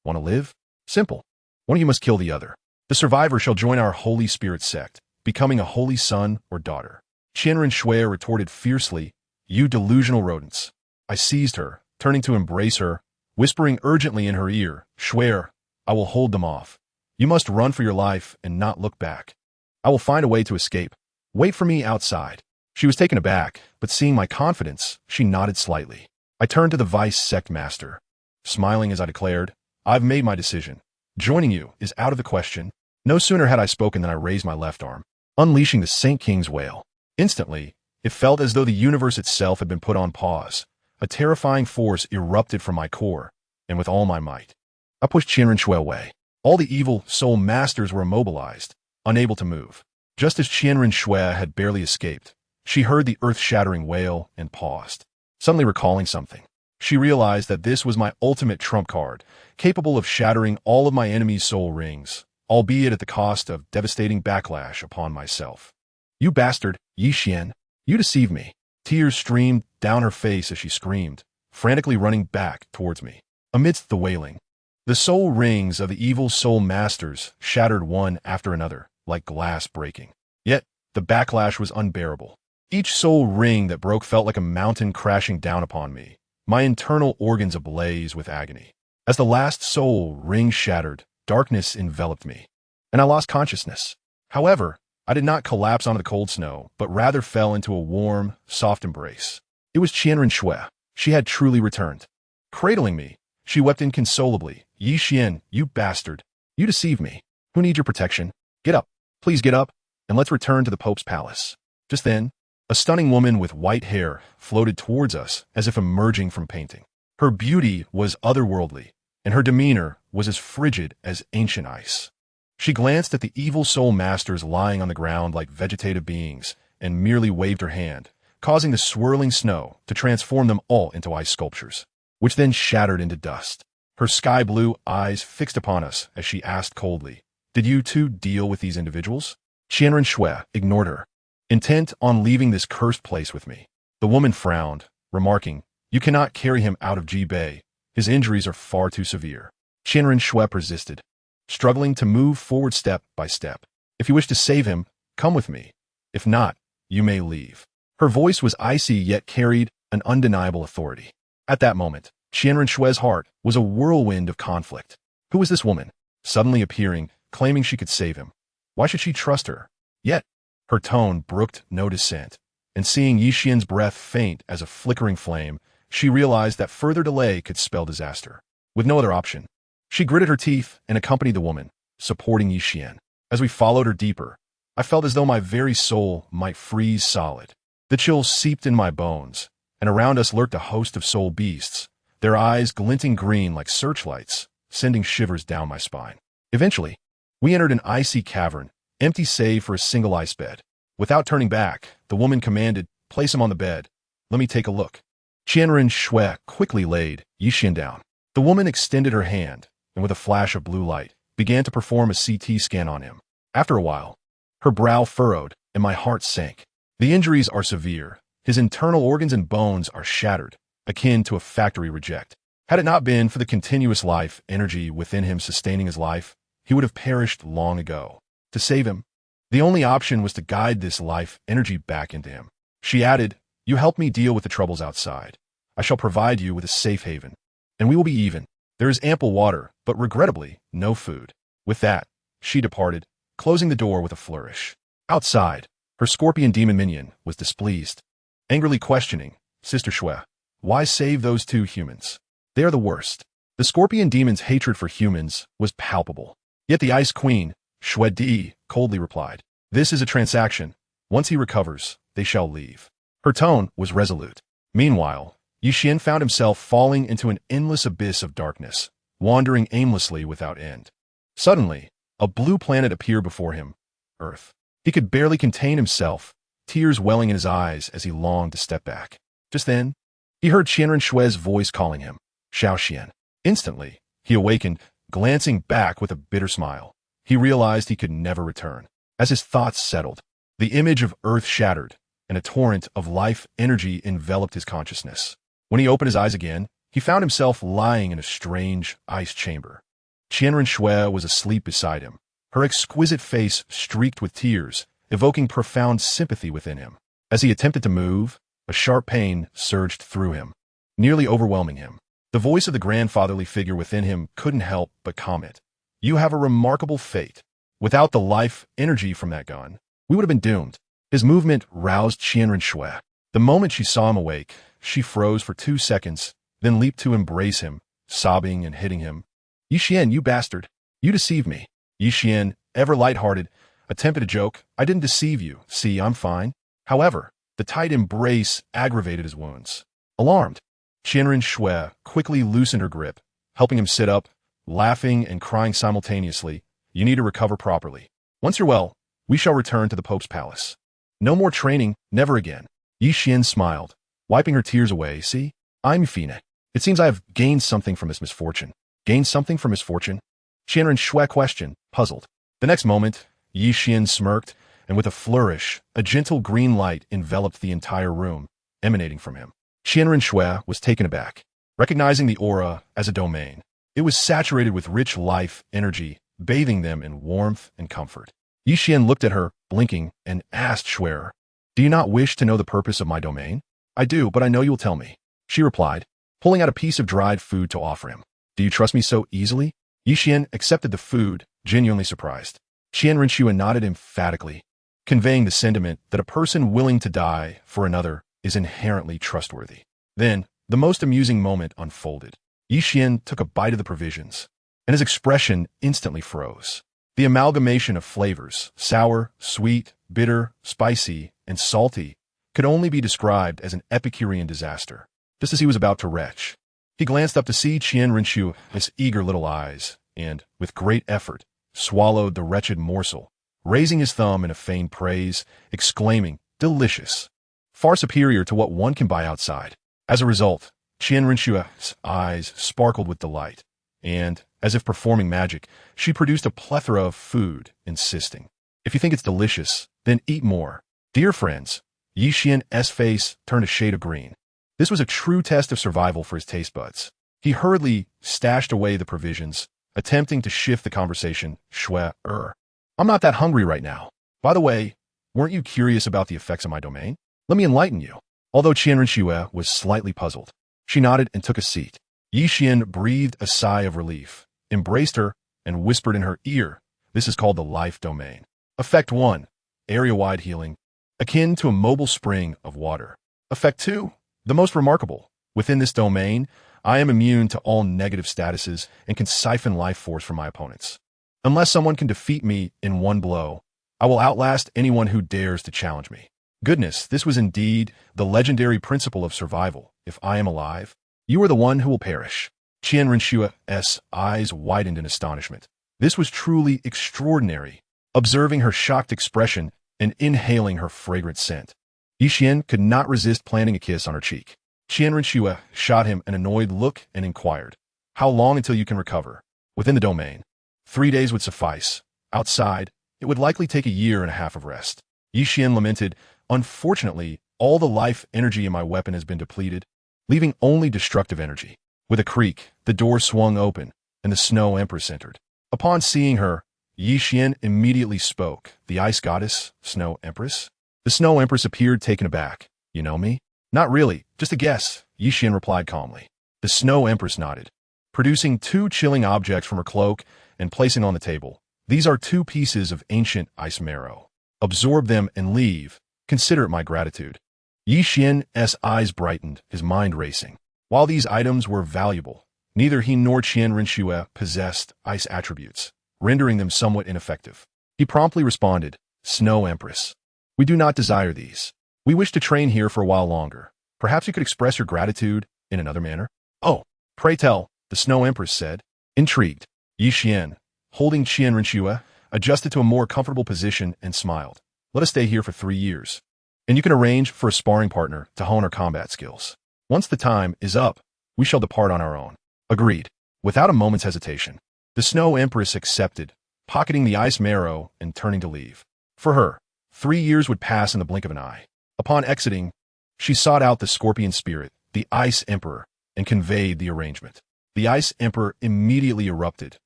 "Want to live? Simple. One of you must kill the other. The survivor shall join our Holy Spirit sect, becoming a holy son or daughter." Qian Rinxue retorted fiercely, "You delusional rodents." I seized her, turning to embrace her, whispering urgently in her ear, "Schwer, I will hold them off. You must run for your life and not look back. I will find a way to escape. Wait for me outside." She was taken aback, but seeing my confidence, she nodded slightly. I turned to the vice sect master, smiling as I declared, "I've made my decision. Joining you is out of the question." No sooner had I spoken than I raised my left arm, unleashing the Saint King's wail. Instantly, it felt as though the universe itself had been put on pause. A terrifying force erupted from my core, and with all my might, I pushed Qian Shui away. All the evil soul masters were immobilized, unable to move. Just as Qian Shui had barely escaped, she heard the earth-shattering wail and paused, suddenly recalling something. She realized that this was my ultimate trump card, capable of shattering all of my enemy's soul rings, albeit at the cost of devastating backlash upon myself. "You bastard, Yi Qian! You deceived me!" Tears streamed down her face as she screamed, frantically running back towards me. Amidst the wailing, the soul rings of the evil soul masters shattered one after another, like glass breaking. Yet, the backlash was unbearable. Each soul ring that broke felt like a mountain crashing down upon me, my internal organs ablaze with agony. As the last soul ring shattered, darkness enveloped me, and I lost consciousness. However, I did not collapse onto the cold snow, but rather fell into a warm, soft embrace. It was Qian Shui. She had truly returned. Cradling me, she wept inconsolably. "Yi Qian, you bastard! You deceived me. Who needs your protection? Get up. Please get up, and let's return to the Pope's palace." Just then, a stunning woman with white hair floated towards us as if emerging from painting. Her beauty was otherworldly, and her demeanor was as frigid as ancient ice. She glanced at the evil soul masters lying on the ground like vegetative beings and merely waved her hand, causing the swirling snow to transform them all into ice sculptures, which then shattered into dust. Her sky-blue eyes fixed upon us as she asked coldly, "Did you two deal with these individuals?" Qian Shui ignored her, intent on leaving this cursed place with me. The woman frowned, remarking, "You cannot carry him out of Jibei. His injuries are far too severe." Qian Shui persisted, struggling to move forward step by step. "If you wish to save him, come with me. If not, you may leave." Her voice was icy yet carried an undeniable authority. At that moment, Qian Shui's heart was a whirlwind of conflict. Who was this woman, suddenly appearing, claiming she could save him? Why should she trust her? Yet, her tone brooked no dissent, and seeing Yi Qian's breath faint as a flickering flame, she realized that further delay could spell disaster. With no other option, she gritted her teeth and accompanied the woman, supporting Yi Qian. As we followed her deeper, I felt as though my very soul might freeze solid. The chills seeped in my bones, and around us lurked a host of soul beasts, their eyes glinting green like searchlights, sending shivers down my spine. Eventually, we entered an icy cavern, empty save for a single ice bed. Without turning back, the woman commanded, "Place him on the bed. Let me take a look." Qian Shui quickly laid Yi Qian down. The woman extended her hand, and with a flash of blue light, began to perform a CT scan on him. After a while, her brow furrowed, and my heart sank. The injuries are severe. His internal organs and bones are shattered, akin to a factory reject. Had it not been for the continuous life energy within him sustaining his life, he would have perished long ago. To save him, the only option was to guide this life energy back into him. She added, "You help me deal with the troubles outside. I shall provide you with a safe haven, and we will be even. There is ample water, but regrettably, no food." With that, she departed, closing the door with a flourish. Outside, her scorpion demon minion was displeased, angrily questioning, "Sister Shui, why save those two humans? They are the worst." The scorpion demon's hatred for humans was palpable. Yet the Ice Queen, Shui Di, coldly replied, "This is a transaction. Once he recovers, they shall leave." Her tone was resolute. Meanwhile, Yi Qian found himself falling into an endless abyss of darkness, wandering aimlessly without end. Suddenly, a blue planet appeared before him, Earth. He could barely contain himself, tears welling in his eyes as he longed to step back. Just then, he heard Qian Shui's voice calling him, "Xiao Qian." Instantly, he awakened, glancing back with a bitter smile. He realized he could never return. As his thoughts settled, the image of Earth shattered, and a torrent of life energy enveloped his consciousness. When he opened his eyes again, he found himself lying in a strange ice chamber. Qian Shui was asleep beside him, her exquisite face streaked with tears, evoking profound sympathy within him. As he attempted to move, a sharp pain surged through him, nearly overwhelming him. The voice of the grandfatherly figure within him couldn't help but comment, "You have a remarkable fate. Without the life energy from that gun, we would have been doomed." His movement roused Qian Shui. The moment she saw him awake, she froze for 2 seconds, then leaped to embrace him, sobbing and hitting him. "Yi Qian, you bastard! You deceived me." Yi Qian, ever light-hearted, attempted a joke. "I didn't deceive you. See, I'm fine." However, the tight embrace aggravated his wounds. Alarmed, Qian Shui quickly loosened her grip, helping him sit up, laughing and crying simultaneously. You need to recover properly. Once you're well, we shall return to the Pope's palace. No more training, never again. Yi Qian smiled, wiping her tears away. See, I'm Fine. It seems I have gained something from this misfortune. Gained something from misfortune? Qian Renshui questioned, puzzled. The next moment, Yi Qian smirked, and with a flourish, a gentle green light enveloped the entire room, emanating from him. Qian Renshui was taken aback, recognizing the aura as a domain. It was saturated with rich life energy, bathing them in warmth and comfort. Yi Qian looked at her, blinking, and asked Shui, "Do you not wish to know the purpose of my domain?" "I do, but I know you will tell me," she replied, pulling out a piece of dried food to offer him. "Do you trust me so easily?" Yi Qian accepted the food, genuinely surprised. Qian Renshui nodded emphatically, conveying the sentiment that a person willing to die for another is inherently trustworthy. Then, the most amusing moment unfolded. Yi Qian took a bite of the provisions, and his expression instantly froze. The amalgamation of flavors, sour, sweet, bitter, spicy, and salty, could only be described as an Epicurean disaster. Just as he was about to retch, he glanced up to see Qian Renshui's eager little eyes, and, with great effort, swallowed the wretched morsel, raising his thumb in a feigned praise, exclaiming, "Delicious! Far superior to what one can buy outside." As a result, Qian Renshui's eyes sparkled with delight, and, as if performing magic, she produced a plethora of food, insisting, "If you think it's delicious, then eat more." Dear friends, Yi Qian's face turned a shade of green. This was a true test of survival for his taste buds. He hurriedly stashed away the provisions, attempting to shift the conversation. "Shui, I'm not that hungry right now. By the way, weren't you curious about the effects of my domain? Let me enlighten you." Although Qian Renshui was slightly puzzled, she nodded and took a seat. Yi Qian breathed a sigh of relief, embraced her, and whispered in her ear, "This is called the life domain. Effect 1, area-wide healing, akin to a mobile spring of water. Effect 2, the most remarkable. Within this domain, I am immune to all negative statuses and can siphon life force from my opponents. Unless someone can defeat me in one blow, I will outlast anyone who dares to challenge me." Goodness, this was indeed the legendary principle of survival. If I am alive, you are the one who will perish. Qian Renshui's eyes widened in astonishment. This was truly extraordinary, observing her shocked expression and inhaling her fragrant scent. Yi Qian could not resist planting a kiss on her cheek. Qian Renshui shot him an annoyed look and inquired, "How long until you can recover?" "Within the domain. 3 days would suffice. Outside, it would likely take a year and a half of rest." Yi Qian lamented, "Unfortunately, all the life energy in my weapon has been depleted, leaving only destructive energy." With a creak, the door swung open, and the Snow Empress entered. Upon seeing her, Yi Qian immediately spoke. "The ice goddess, Snow Empress?" The Snow Empress appeared taken aback. "You know me?" "Not really, just a guess," Yi Qian replied calmly. The Snow Empress nodded, producing 2 chilling objects from her cloak and placing on the table. "These are 2 pieces of ancient ice marrow. Absorb them and leave. Consider it my gratitude." Yi Qian's eyes brightened, his mind racing. While these items were valuable, neither he nor Qian Renshui possessed ice attributes, rendering them somewhat ineffective. He promptly responded, "Snow Empress, we do not desire these. We wish to train here for a while longer. Perhaps you could express your gratitude in another manner?" "Oh, pray tell," the Snow Empress said, intrigued. Yi Qian, holding Qian Renshui, adjusted to a more comfortable position and smiled. "Let us stay here for 3 years, and you can arrange for a sparring partner to hone our combat skills. Once the time is up, we shall depart on our own." Agreed. Without a moment's hesitation, the Snow Empress accepted, pocketing the ice marrow and turning to leave. For her, 3 years would pass in the blink of an eye. Upon exiting, she sought out the Scorpion Spirit, the Ice Emperor, and conveyed the arrangement. The Ice Emperor immediately erupted.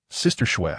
"Sister Shui,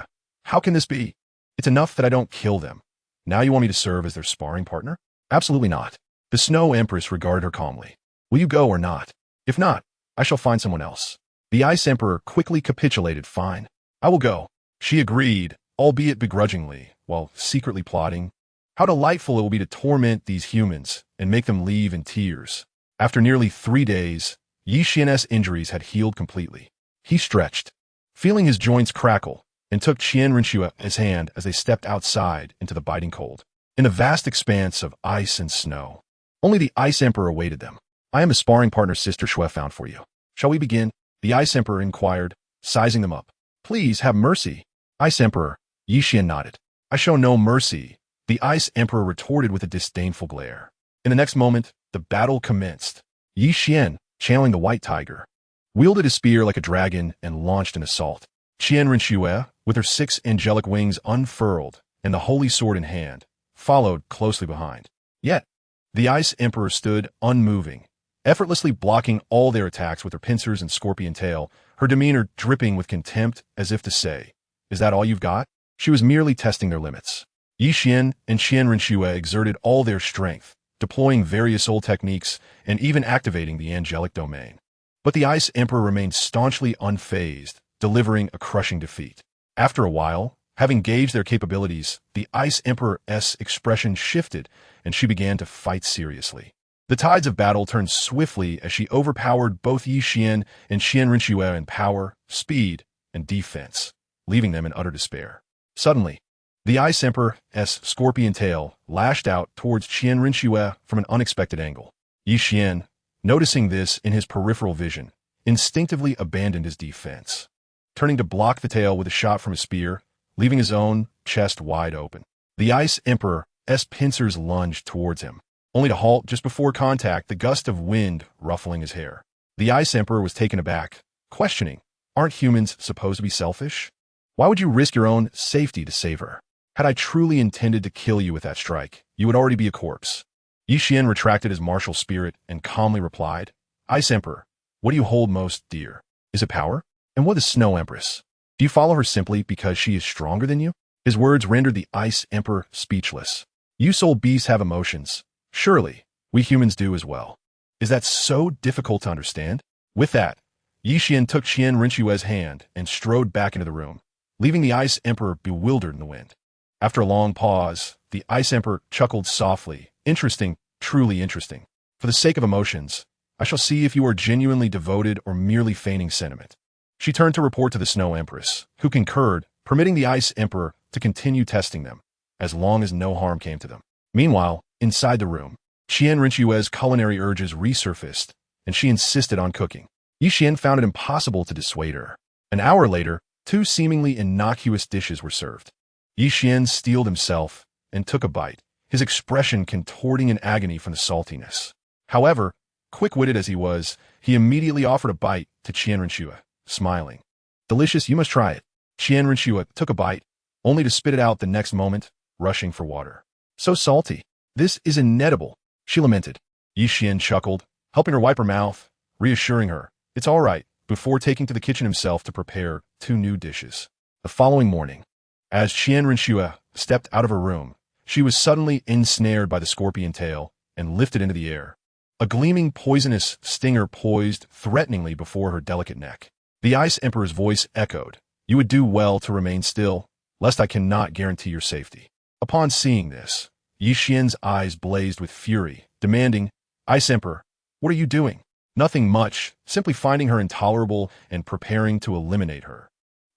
how can this be? It's enough that I don't kill them. Now you want me to serve as their sparring partner?" "Absolutely not." The Snow Empress regarded her calmly. "Will you go or not? If not, I shall find someone else." The Ice Emperor quickly capitulated. "Fine. I will go." She agreed, albeit begrudgingly, while secretly plotting, how delightful it will be to torment these humans and make them leave in tears. After nearly 3 days, Yi Qian's injuries had healed completely. He stretched, feeling his joints crackle, and took Qian Renshui's hand as they stepped outside into the biting cold. In a vast expanse of ice and snow, only the Ice Emperor awaited them. "I am the sparring partner Sister Shui found for you. Shall we begin?" The Ice Emperor inquired, sizing them up. Please have mercy. Ice Emperor. Yi Qian nodded. I show no mercy, the Ice Emperor retorted with a disdainful glare. In the next moment, the battle commenced. Yi Qian, channeling the white tiger, wielded his spear like a dragon and launched an assault. Qian Rinxue, with her 6 angelic wings unfurled and the holy sword in hand, followed closely behind. Yet, the Ice Emperor stood unmoving, effortlessly blocking all their attacks with her pincers and scorpion tail, her demeanor dripping with contempt as if to say, "Is that all you've got?" She was merely testing their limits. Yi Qian and Qian Rinxue exerted all their strength, deploying various old techniques and even activating the angelic domain. But the Ice Emperor remained staunchly unfazed, delivering a crushing defeat. After a while, having gauged their capabilities, the Ice Emperor's expression shifted and she began to fight seriously. The tides of battle turned swiftly as she overpowered both Yi Qian and Qian Rinxue in power, speed, and defense, leaving them in utter despair. Suddenly, the Ice Emperor's scorpion tail lashed out towards Qian Rinxue from an unexpected angle. Yi Qian, noticing this in his peripheral vision, instinctively abandoned his defense, turning to block the tail with a shot from his spear, leaving his own chest wide open. The Ice Emperor's pincers lunged towards him, only to halt just before contact, the gust of wind ruffling his hair. The Ice Emperor was taken aback, questioning, "Aren't humans supposed to be selfish? Why would you risk your own safety to save her? Had I truly intended to kill you with that strike, you would already be a corpse." Yi Qian retracted his martial spirit and calmly replied, "Ice Emperor, what do you hold most dear? Is it power? And what is Snow Empress? Do you follow her simply because she is stronger than you?" His words rendered the Ice Emperor speechless. "You soul beasts have emotions. Surely, we humans do as well. Is that so difficult to understand?" With that, Yi Qian took Qian Rinxue's hand and strode back into the room, leaving the Ice Emperor bewildered in the wind. After a long pause, the Ice Emperor chuckled softly. "Interesting, truly interesting. For the sake of emotions, I shall see if you are genuinely devoted or merely feigning sentiment." She turned to report to the Snow Empress, who concurred, permitting the Ice Emperor to continue testing them, as long as no harm came to them. Meanwhile, inside the room, Qian Rinxue's culinary urges resurfaced, and she insisted on cooking. Yi Qian found it impossible to dissuade her. An hour later, 2 seemingly innocuous dishes were served. Yi Qian steeled himself and took a bite, his expression contorting in agony from the saltiness. However, quick-witted as he was, he immediately offered a bite to Qian Rinxue, smiling. "Delicious, you must try it." Qian Rinxue took a bite, only to spit it out the next moment, rushing for water. "So salty. This is inedible," she lamented. Yi Qian chuckled, helping her wipe her mouth, reassuring her, "It's all right," before taking to the kitchen himself to prepare 2 new dishes. The following morning, as Qian Rinxue stepped out of her room, she was suddenly ensnared by the scorpion tail and lifted into the air. A gleaming poisonous stinger poised threateningly before her delicate neck. The Ice Emperor's voice echoed, "You would do well to remain still, lest I cannot guarantee your safety." Upon seeing this, Yi Qian's eyes blazed with fury, demanding, "Ice Emperor, what are you doing?" "Nothing much, simply finding her intolerable and preparing to eliminate her."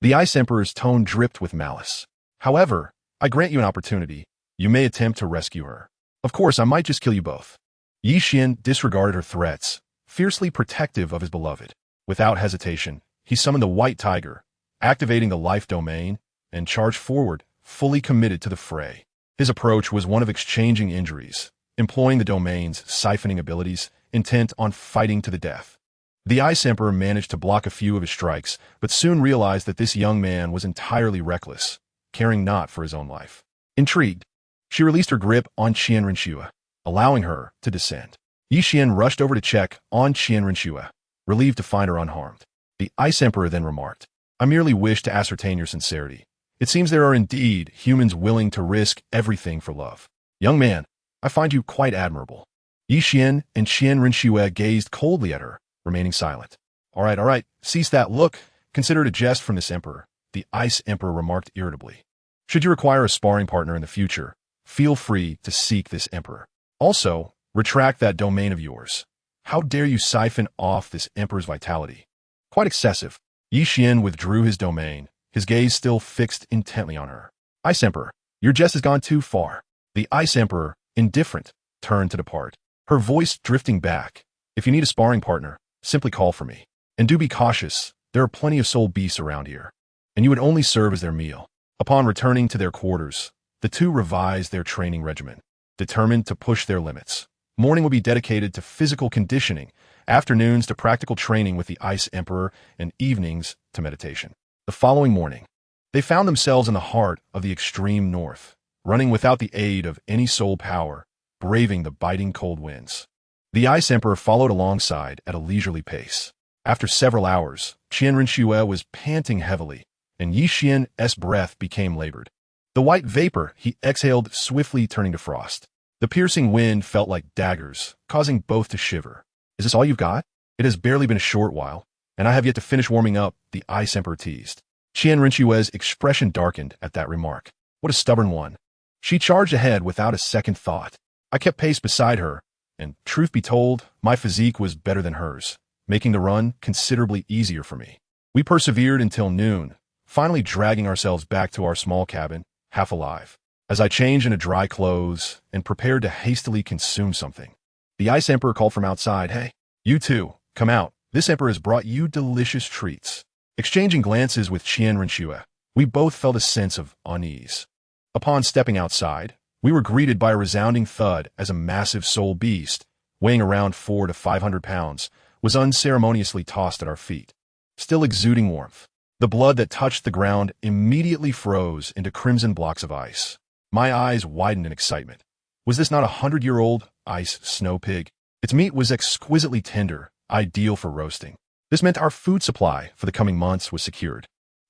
The Ice Emperor's tone dripped with malice. "However, I grant you an opportunity. You may attempt to rescue her. Of course, I might just kill you both." Yi Qian disregarded her threats, fiercely protective of his beloved. Without hesitation, he summoned the white tiger, activating the life domain, and charged forward, fully committed to the fray. His approach was one of exchanging injuries, employing the domain's siphoning abilities, intent on fighting to the death. The Ice Emperor managed to block a few of his strikes, but soon realized that this young man was entirely reckless, caring not for his own life. Intrigued, she released her grip on Qian Rinxue, allowing her to descend. Yi Qian rushed over to check on Qian Rinxue, relieved to find her unharmed. The Ice Emperor then remarked, "I merely wish to ascertain your sincerity. It seems there are indeed humans willing to risk everything for love. Young man, I find you quite admirable." Yi Qian and Qian Rinxue gazed coldly at her, remaining silent. All right, cease that look. Consider it a jest from this emperor," the Ice Emperor remarked irritably. "Should you require a sparring partner in the future, feel free to seek this emperor. Also, retract that domain of yours. How dare you siphon off this emperor's vitality? Quite excessive." Yi Qian withdrew his domain, his gaze still fixed intently on her. "Ice Emperor, your jest has gone too far." The Ice Emperor, indifferent, turned to depart, her voice drifting back. "If you need a sparring partner, simply call for me. And do be cautious, There are plenty of soul beasts around here, and you would only serve as their meal. Upon returning to their quarters, the two revised their training regimen, determined to push their limits. Morning would be dedicated to physical conditioning, afternoons to practical training with the Ice Emperor, and evenings to meditation. The following morning, they found themselves in the heart of the extreme north, running without the aid of any soul power, braving the biting cold winds. The Ice Emperor followed alongside at a leisurely pace. After several hours, Qian Rinxue was panting heavily, and Yi Xian's breath became labored. The white vapor he exhaled swiftly turning to frost. The piercing wind felt like daggers, causing both to shiver. Is this all you've got? It has barely been a short while, and I have yet to finish warming up, the Ice Emperor teased. Qian Rinxue's expression darkened at that remark. What a stubborn one. She charged ahead without a second thought. I kept pace beside her, and, truth be told, my physique was better than hers, making the run considerably easier for me. We persevered until noon, finally dragging ourselves back to our small cabin, half alive. As I changed into dry clothes and prepared to hastily consume something, the Ice Emperor called from outside, "Hey, you two, come out. This emperor has brought you delicious treats." Exchanging glances with Qian Rinxue, we both felt a sense of unease. Upon stepping outside, we were greeted by a resounding thud as a massive soul beast, weighing around 400 to 500 pounds, was unceremoniously tossed at our feet. Still exuding warmth, the blood that touched the ground immediately froze into crimson blocks of ice. My eyes widened in excitement. Was this not a 100-year-old ice snow pig? Its meat was exquisitely tender, ideal for roasting. This meant our food supply for the coming months was secured.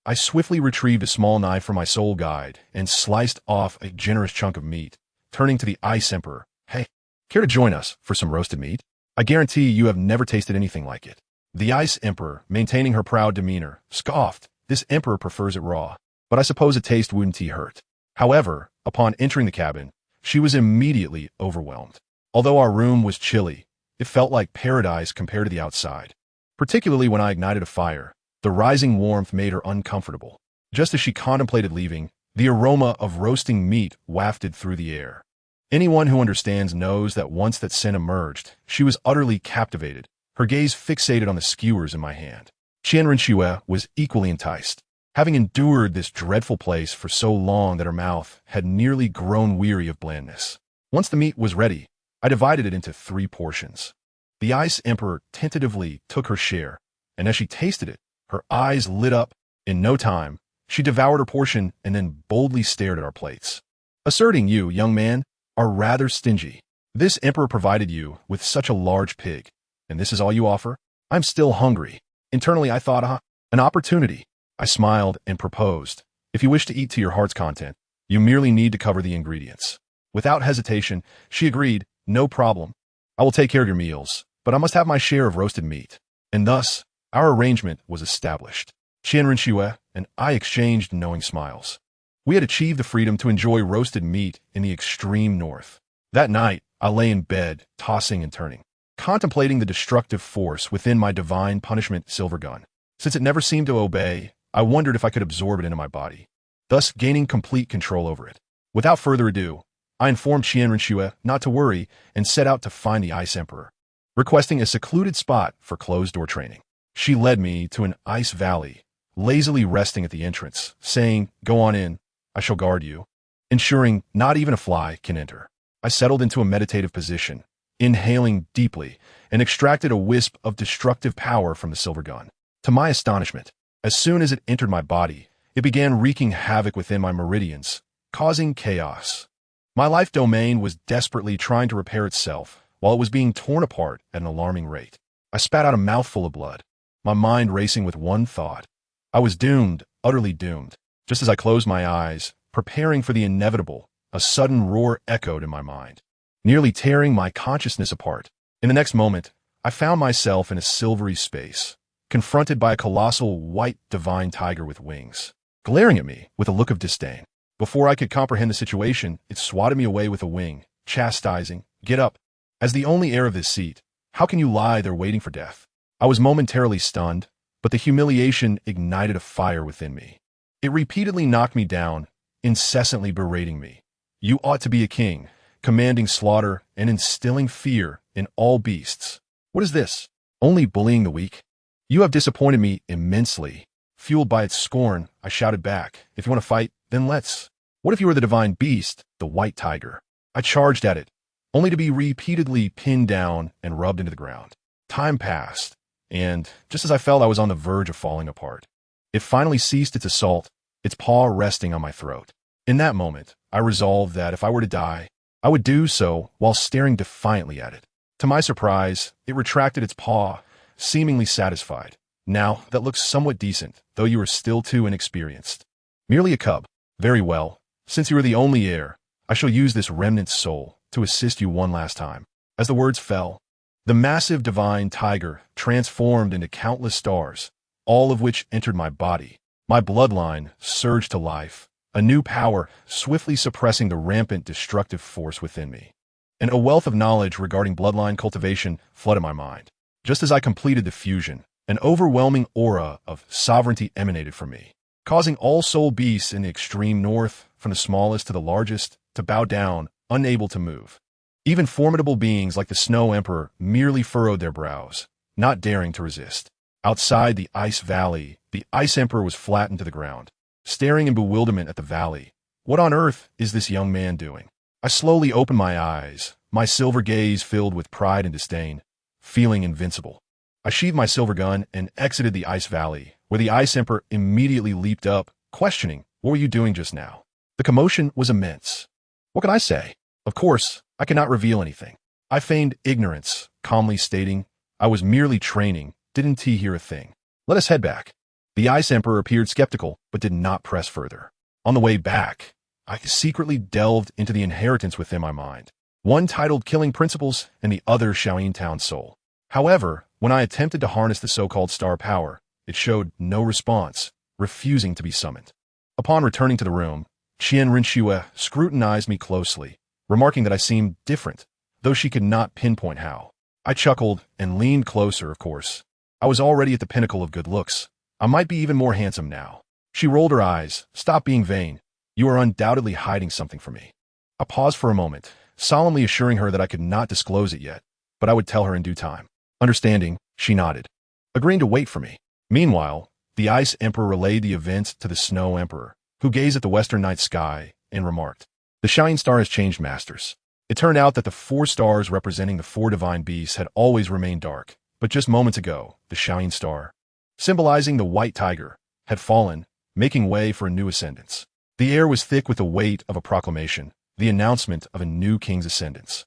I swiftly retrieved a small knife from my soul guide and sliced off a generous chunk of meat, turning to the Ice Emperor. "Hey, care to join us for some roasted meat? I guarantee you have never tasted anything like it." The Ice Emperor, maintaining her proud demeanor, scoffed. "This emperor prefers it raw, but I suppose a taste wouldn't hurt." However, upon entering the cabin, she was immediately overwhelmed. Although our room was chilly, it felt like paradise compared to the outside. Particularly when I ignited a fire, the rising warmth made her uncomfortable. Just as she contemplated leaving, the aroma of roasting meat wafted through the air. Anyone who understands knows that once that scent emerged, she was utterly captivated, her gaze fixated on the skewers in my hand. Qian Rinxue was equally enticed. Having endured this dreadful place for so long that her mouth had nearly grown weary of blandness. Once the meat was ready, I divided it into 3 portions. The Ice Emperor tentatively took her share, and as she tasted it, her eyes lit up. In no time, she devoured her portion and then boldly stared at our plates, asserting, "You, young man, are rather stingy. This emperor provided you with such a large pig, and this is all you offer? I'm still hungry." Internally, I thought, an opportunity. I smiled and proposed, "If you wish to eat to your heart's content, you merely need to cover the ingredients." Without hesitation, she agreed, "No problem. I will take care of your meals, but I must have my share of roasted meat." And thus, our arrangement was established. Qian Rinxue and I exchanged knowing smiles. We had achieved the freedom to enjoy roasted meat in the extreme north. That night, I lay in bed, tossing and turning, contemplating the destructive force within my divine punishment silver gun. Since it never seemed to obey, I wondered if I could absorb it into my body, thus gaining complete control over it. Without further ado, I informed Qian Rinxue not to worry and set out to find the Ice Emperor, requesting a secluded spot for closed-door training. She led me to an ice valley, lazily resting at the entrance, saying, "Go on in, I shall guard you," ensuring not even a fly can enter. I settled into a meditative position, inhaling deeply, and extracted a wisp of destructive power from the silver gun. To my astonishment, as soon as it entered my body, it began wreaking havoc within my meridians, causing chaos. My life domain was desperately trying to repair itself, while it was being torn apart at an alarming rate. I spat out a mouthful of blood, my mind racing with one thought. I was doomed, utterly doomed. Just as I closed my eyes, preparing for the inevitable, a sudden roar echoed in my mind, nearly tearing my consciousness apart. In the next moment, I found myself in a silvery space, confronted by a colossal white divine tiger with wings, glaring at me with a look of disdain. Before I could comprehend the situation, it swatted me away with a wing, chastising, "Get up. As the only heir of this seat, how can you lie there waiting for death?" I was momentarily stunned, but the humiliation ignited a fire within me. It repeatedly knocked me down, incessantly berating me. "You ought to be a king, commanding slaughter and instilling fear in all beasts. What is this? Only bullying the weak?" You have disappointed me immensely. Fueled by its scorn, I shouted back, if you want to fight, then let's. What if you were the divine beast, the white tiger? I charged at it, only to be repeatedly pinned down and rubbed into the ground. Time passed, and just as I felt I was on the verge of falling apart, it finally ceased its assault, its paw resting on my throat. In that moment, I resolved that if I were to die, I would do so while staring defiantly at it. To my surprise, it retracted its paw, seemingly satisfied. Now, that looks somewhat decent, though you are still too inexperienced. Merely a cub. Very well. Since you are the only heir, I shall use this remnant soul to assist you one last time. As the words fell, the massive divine tiger transformed into countless stars, all of which entered my body. My bloodline surged to life, a new power swiftly suppressing the rampant destructive force within me. And a wealth of knowledge regarding bloodline cultivation flooded my mind. Just as I completed the fusion, an overwhelming aura of sovereignty emanated from me, causing all soul beasts in the extreme north, from the smallest to the largest, to bow down, unable to move. Even formidable beings like the Snow Emperor merely furrowed their brows, not daring to resist. Outside the Ice Valley, the Ice Emperor was flattened to the ground, staring in bewilderment at the valley. What on earth is this young man doing? I slowly opened my eyes, my silver gaze filled with pride and disdain, feeling invincible. I sheathed my silver gun and exited the Ice Valley, where the Ice Emperor immediately leaped up, questioning, "What were you doing just now?" The commotion was immense. What could I say? Of course, I could not reveal anything. I feigned ignorance, calmly stating, "I was merely training, didn't he hear a thing? Let us head back." The Ice Emperor appeared skeptical, but did not press further. On the way back, I secretly delved into the inheritance within my mind, one titled Killing Principles and the other Qian Town Soul. However, when I attempted to harness the so-called star power, it showed no response, refusing to be summoned. Upon returning to the room, Qian Rinxue scrutinized me closely, remarking that I seemed different, though she could not pinpoint how. I chuckled and leaned closer, of course. I was already at the pinnacle of good looks. I might be even more handsome now. She rolled her eyes. "Stop being vain. You are undoubtedly hiding something from me." I paused for a moment, solemnly assuring her that I could not disclose it yet, but I would tell her in due time. Understanding, she nodded, agreeing to wait for me. Meanwhile, the Ice Emperor relayed the events to the Snow Emperor, who gazed at the western night sky and remarked, "The shining star has changed masters." It turned out that the 4 stars representing the 4 divine beasts had always remained dark, but just moments ago, the shining star, symbolizing the white tiger, had fallen, making way for a new ascendance. The air was thick with the weight of a proclamation, the announcement of a new king's ascendance.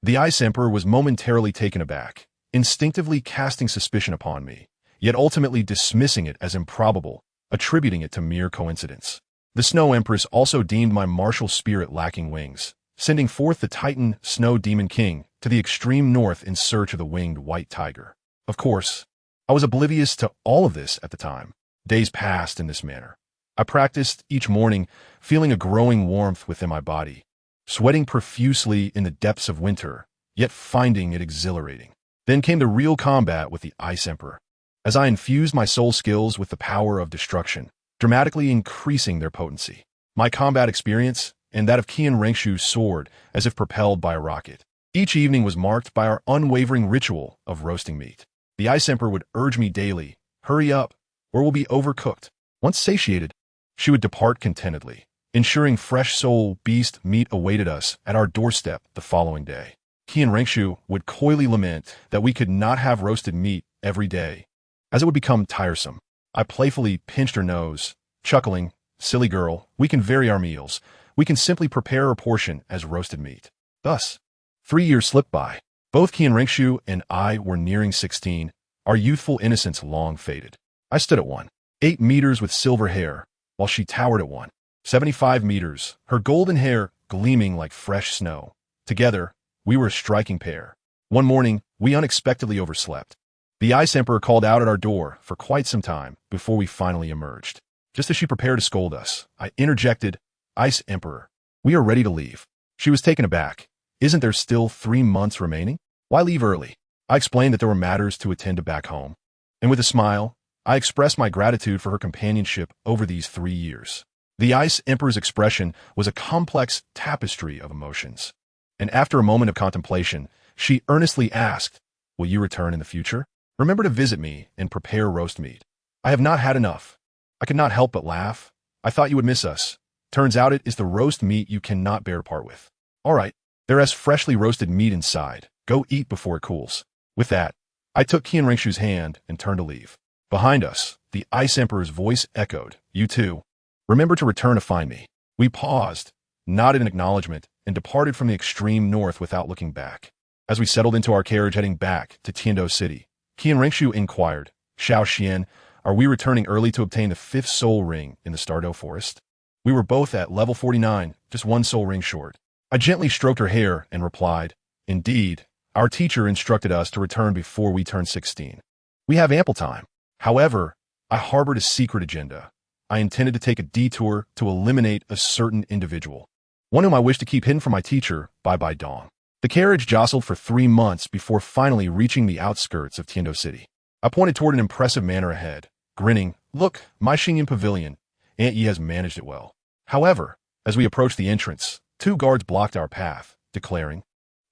The Ice Emperor was momentarily taken aback, instinctively casting suspicion upon me, yet ultimately dismissing it as improbable, attributing it to mere coincidence. The Snow Empress also deemed my martial spirit lacking wings, sending forth the Titan Snow Demon King to the extreme north in search of the winged white tiger. Of course, I was oblivious to all of this at the time. Days passed in this manner. I practiced each morning, feeling a growing warmth within my body, sweating profusely in the depths of winter, yet finding it exhilarating. Then came the real combat with the Ice Emperor, as I infused my soul skills with the power of destruction, dramatically increasing their potency. My combat experience, and that of Qian Rengshu's sword, as if propelled by a rocket. Each evening was marked by our unwavering ritual of roasting meat. The Ice Emperor would urge me daily, "Hurry up, or we'll be overcooked." Once satiated, she would depart contentedly, ensuring fresh soul beast meat awaited us at our doorstep the following day. Qian Rengshu would coyly lament that we could not have roasted meat every day, as it would become tiresome. I playfully pinched her nose, chuckling, "Silly girl, we can vary our meals. We can simply prepare a portion as roasted meat." Thus, 3 years slipped by. Both Qian Rengshu and I were nearing 16, our youthful innocence long faded. I stood at 1.8 meters with silver hair, while she towered at 1.75 meters, her golden hair gleaming like fresh snow. Together, we were a striking pair. One morning, we unexpectedly overslept. The Ice Emperor called out at our door for quite some time before we finally emerged. Just as she prepared to scold us, I interjected, "Ice Emperor, we are ready to leave." She was taken aback. "Isn't there still 3 months remaining? Why leave early?" I explained that there were matters to attend to back home. And with a smile, I expressed my gratitude for her companionship over these 3 years. The Ice Emperor's expression was a complex tapestry of emotions. And after a moment of contemplation, she earnestly asked, "Will you return in the future?" Remember to visit me and prepare roast meat. I have not had enough. I could not help but laugh. I thought you would miss us. Turns out it is the roast meat you cannot bear to part with. All right, there is freshly roasted meat inside. Go eat before it cools. With that, I took Qian Ringshu's hand and turned to leave. Behind us, the Ice Emperor's voice echoed, "You too. Remember to return to find me." We paused, nodded in acknowledgement, and departed from the extreme north without looking back. As we settled into our carriage heading back to Tiando City, Qian Ringshu inquired, "Xiao Qian, are we returning early to obtain the 5th soul ring in the Stardow Forest?" We were both at level 49, just 1 soul ring short. I gently stroked her hair and replied, "Indeed, our teacher instructed us to return before we turn 16. We have ample time. However, I harbored a secret agenda. I intended to take a detour to eliminate a certain individual, one whom I wished to keep hidden from my teacher, BibiDong." The carriage jostled for 3 months before finally reaching the outskirts of Tiando City. I pointed toward an impressive manor ahead, grinning, "Look, my Xinyan pavilion. Aunt Yi has managed it well." However, as we approached the entrance, 2 guards blocked our path, declaring,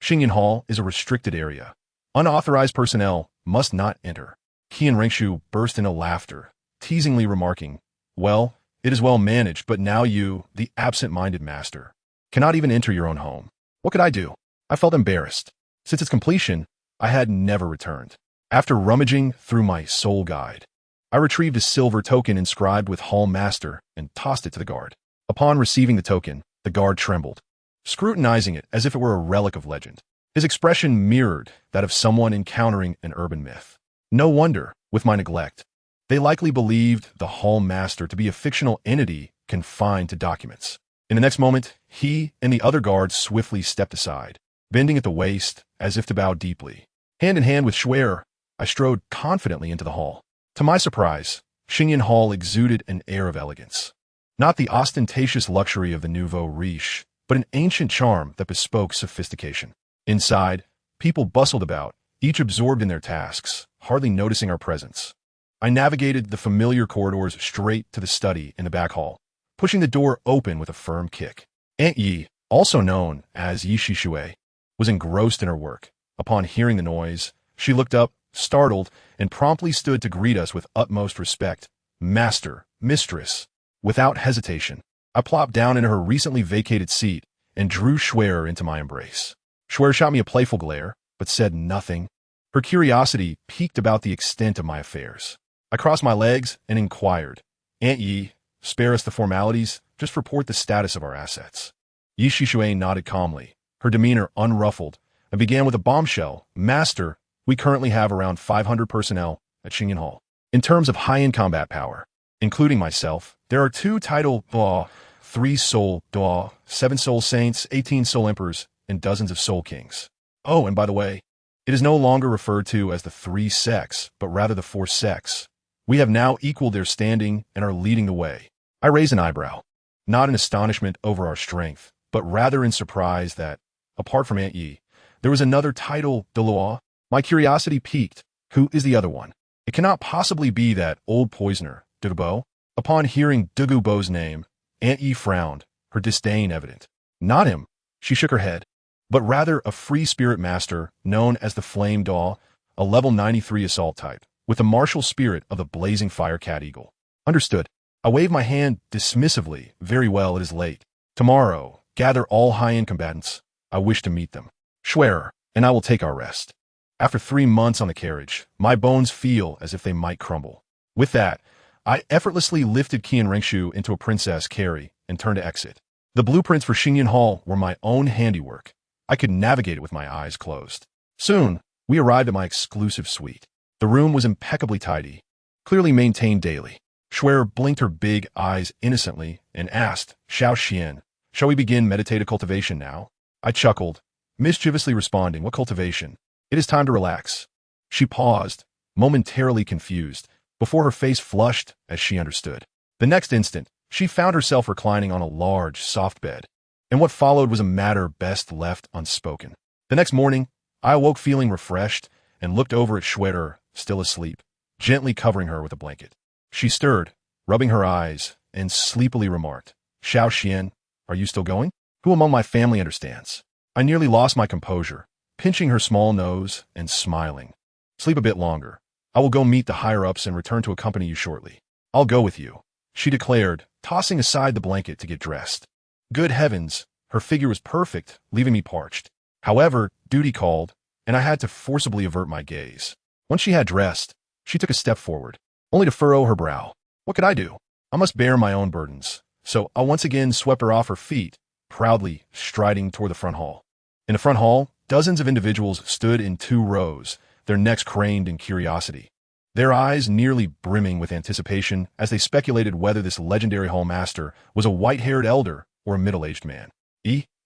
"Xinyan Hall is a restricted area. Unauthorized personnel must not enter." Qian Ringshu burst into laughter, teasingly remarking, "Well, it is well managed, but now you, the absent-minded master, cannot even enter your own home." What could I do? I felt embarrassed. Since its completion, I had never returned. After rummaging through my soul guide, I retrieved a silver token inscribed with Hall Master and tossed it to the guard. Upon receiving the token, the guard trembled, scrutinizing it as if it were a relic of legend. His expression mirrored that of someone encountering an urban myth. No wonder, with my neglect. They likely believed the Hall Master to be a fictional entity confined to documents. In the next moment, he and the other guards swiftly stepped aside, bending at the waist as if to bow deeply. Hand in hand with Schwer, I strode confidently into the hall. To my surprise, Xinyan Hall exuded an air of elegance. Not the ostentatious luxury of the nouveau riche, but an ancient charm that bespoke sophistication. Inside, people bustled about, each absorbed in their tasks, hardly noticing our presence. I navigated the familiar corridors straight to the study in the back hall, pushing the door open with a firm kick. Aunt Yi, also known as Yi Shishui, was engrossed in her work. Upon hearing the noise, she looked up, startled, and promptly stood to greet us with utmost respect. "Master, mistress." Without hesitation, I plopped down in her recently vacated seat and drew Schwer into my embrace. Schwer shot me a playful glare, but said nothing. Her curiosity piqued about the extent of my affairs. I crossed my legs and inquired, "Aunt Yi, spare us the formalities, just report the status of our assets." Yi Shishui nodded calmly, her demeanor unruffled, and began with a bombshell. "Master, we currently have around 500 personnel at Xinyan Hall. In terms of high-end combat power, including myself, there are 2 title Daw, 3 soul Daw, 7 soul saints, 18 soul emperors, and dozens of soul kings. Oh, and by the way, it is no longer referred to as the 3 sects, but rather the 4 sects. We have now equaled their standing and are leading the way." I raised an eyebrow, not in astonishment over our strength, but rather in surprise that, apart from Aunt Yi, there was another title Douluo. My curiosity piqued. Who is the other one? It cannot possibly be that old poisoner, Dugubo. Upon hearing Dugubo's name, Aunt Yi frowned, her disdain evident. "Not him," she shook her head, "but rather a free spirit master known as the Flame Daw, a level 93 assault type, with the martial spirit of the blazing fire cat eagle." Understood. I waved my hand dismissively. "Very well, it is late. Tomorrow, gather all high-end combatants. I wish to meet them. Schwerer, and I will take our rest." After 3 months on the carriage, my bones feel as if they might crumble. With that, I effortlessly lifted Qian Ringshu into a princess carry and turned to exit. The blueprints for Xinyan Hall were my own handiwork. I could navigate it with my eyes closed. Soon, we arrived at my exclusive suite. The room was impeccably tidy, clearly maintained daily. Schwer blinked her big eyes innocently and asked, "Xiao Qian, shall we begin meditative cultivation now?" I chuckled, mischievously responding, "What cultivation? It is time to relax." She paused, momentarily confused, before her face flushed as she understood. The next instant, she found herself reclining on a large, soft bed, and what followed was a matter best left unspoken. The next morning, I awoke feeling refreshed and looked over at Schwerer, still asleep, gently covering her with a blanket. She stirred, rubbing her eyes, and sleepily remarked, "Xiao Qian, are you still going? Who among my family understands?" I nearly lost my composure, pinching her small nose and smiling. "Sleep a bit longer. I will go meet the higher-ups and return to accompany you shortly. I'll go with you, she declared, tossing aside the blanket to get dressed. Good heavens, her figure was perfect, leaving me parched. However, duty called, and I had to forcibly avert my gaze. Once she had dressed, she took a step forward, only to furrow her brow. What could I do? I must bear my own burdens. So I once again swept her off her feet, proudly striding toward the front hall. In the front hall, dozens of individuals stood in 2 rows, their necks craned in curiosity, their eyes nearly brimming with anticipation as they speculated whether this legendary hall master was a white-haired elder or a middle-aged man.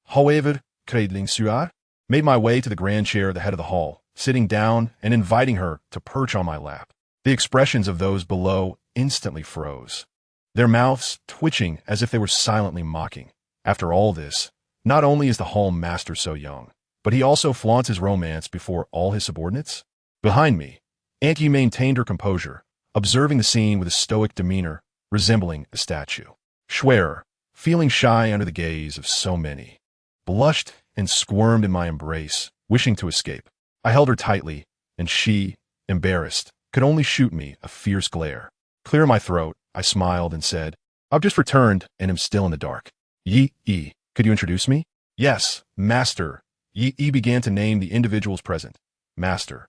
However, made my way to the grand chair at the head of the hall, sitting down and inviting her to perch on my lap. The expressions of those below instantly froze, their mouths twitching as if they were silently mocking. After all this, not only is the hall master so young, but he also flaunts his romance before all his subordinates? Behind me, Anki maintained her composure, observing the scene with a stoic demeanor resembling a statue. Schwerer, feeling shy under the gaze of so many, blushed and squirmed in my embrace, wishing to escape. I held her tightly, and she, embarrassed, could only shoot me a fierce glare. Clear my throat, I smiled and said, I've just returned and am still in the dark. Yi, could you introduce me? Yes, Master. Yi began to name the individuals present. Master.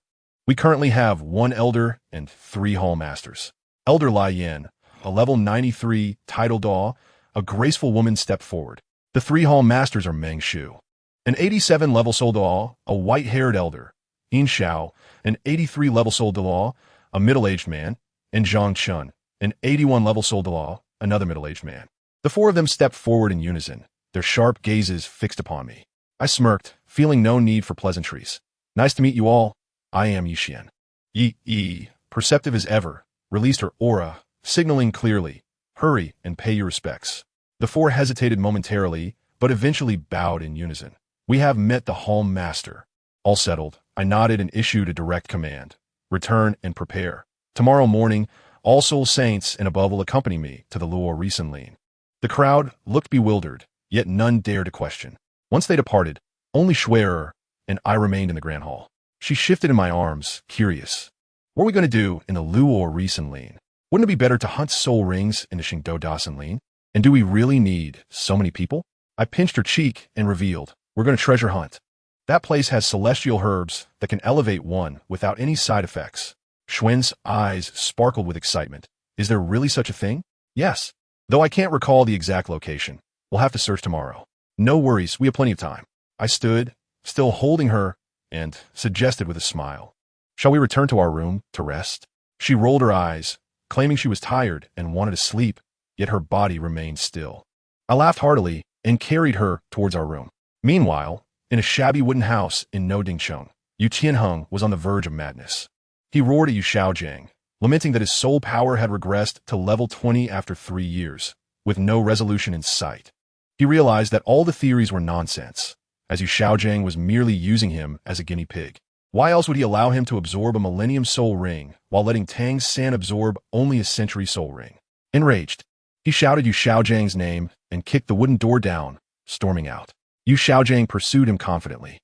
We currently have 1 elder and 3 hall masters. Elder Lai Yan, a level 93 title Daw, a graceful woman, stepped forward. The 3 hall masters are Meng Shu, an 87 level Soul Daw, a white-haired elder, Yin Xiao, an 83 level Soul Daw, a middle-aged man, and Zhang Chun, an 81 level Soul Daw, another middle-aged man. The 4 of them stepped forward in unison, their sharp gazes fixed upon me. I smirked, feeling no need for pleasantries. Nice to meet you all. I am Qian. Yi, perceptive as ever, released her aura, signaling clearly, hurry and pay your respects. The 4 hesitated momentarily, but eventually bowed in unison. We have met the hall master. All settled, I nodded and issued a direct command. Return and prepare. Tomorrow morning, all Soul Saints and above will accompany me to the Luo Risenlin. The crowd looked bewildered, yet none dared to question. Once they departed, only Schwerer and I remained in the grand hall. She shifted in my arms, curious. What are we going to do in the Luo Risenlin? Wouldn't it be better to hunt soul rings in the Xingdo Dasenlin? And do we really need so many people? I pinched her cheek and revealed, we're going to treasure hunt. That place has celestial herbs that can elevate one without any side effects. Xuan's eyes sparkled with excitement. Is there really such a thing? Yes. Though I can't recall the exact location. We'll have to search tomorrow. No worries, we have plenty of time. I stood, still holding her, and suggested with a smile. Shall we return to our room to rest? She rolled her eyes, claiming she was tired and wanted to sleep, yet her body remained still. I laughed heartily and carried her towards our room. Meanwhile, in a shabby wooden house in Nodingcheng, Yu Tianheng was on the verge of madness. He roared at Yu Xiaojiang, lamenting that his soul power had regressed to level 20 after 3 years, with no resolution in sight. He realized that all the theories were nonsense, as Yu Xiaojiang was merely using him as a guinea pig. Why else would he allow him to absorb a Millennium Soul Ring while letting Tang San absorb only a Century Soul Ring? Enraged, he shouted Yu Xiaojiang's name and kicked the wooden door down, storming out. Yu Xiaojiang pursued him confidently,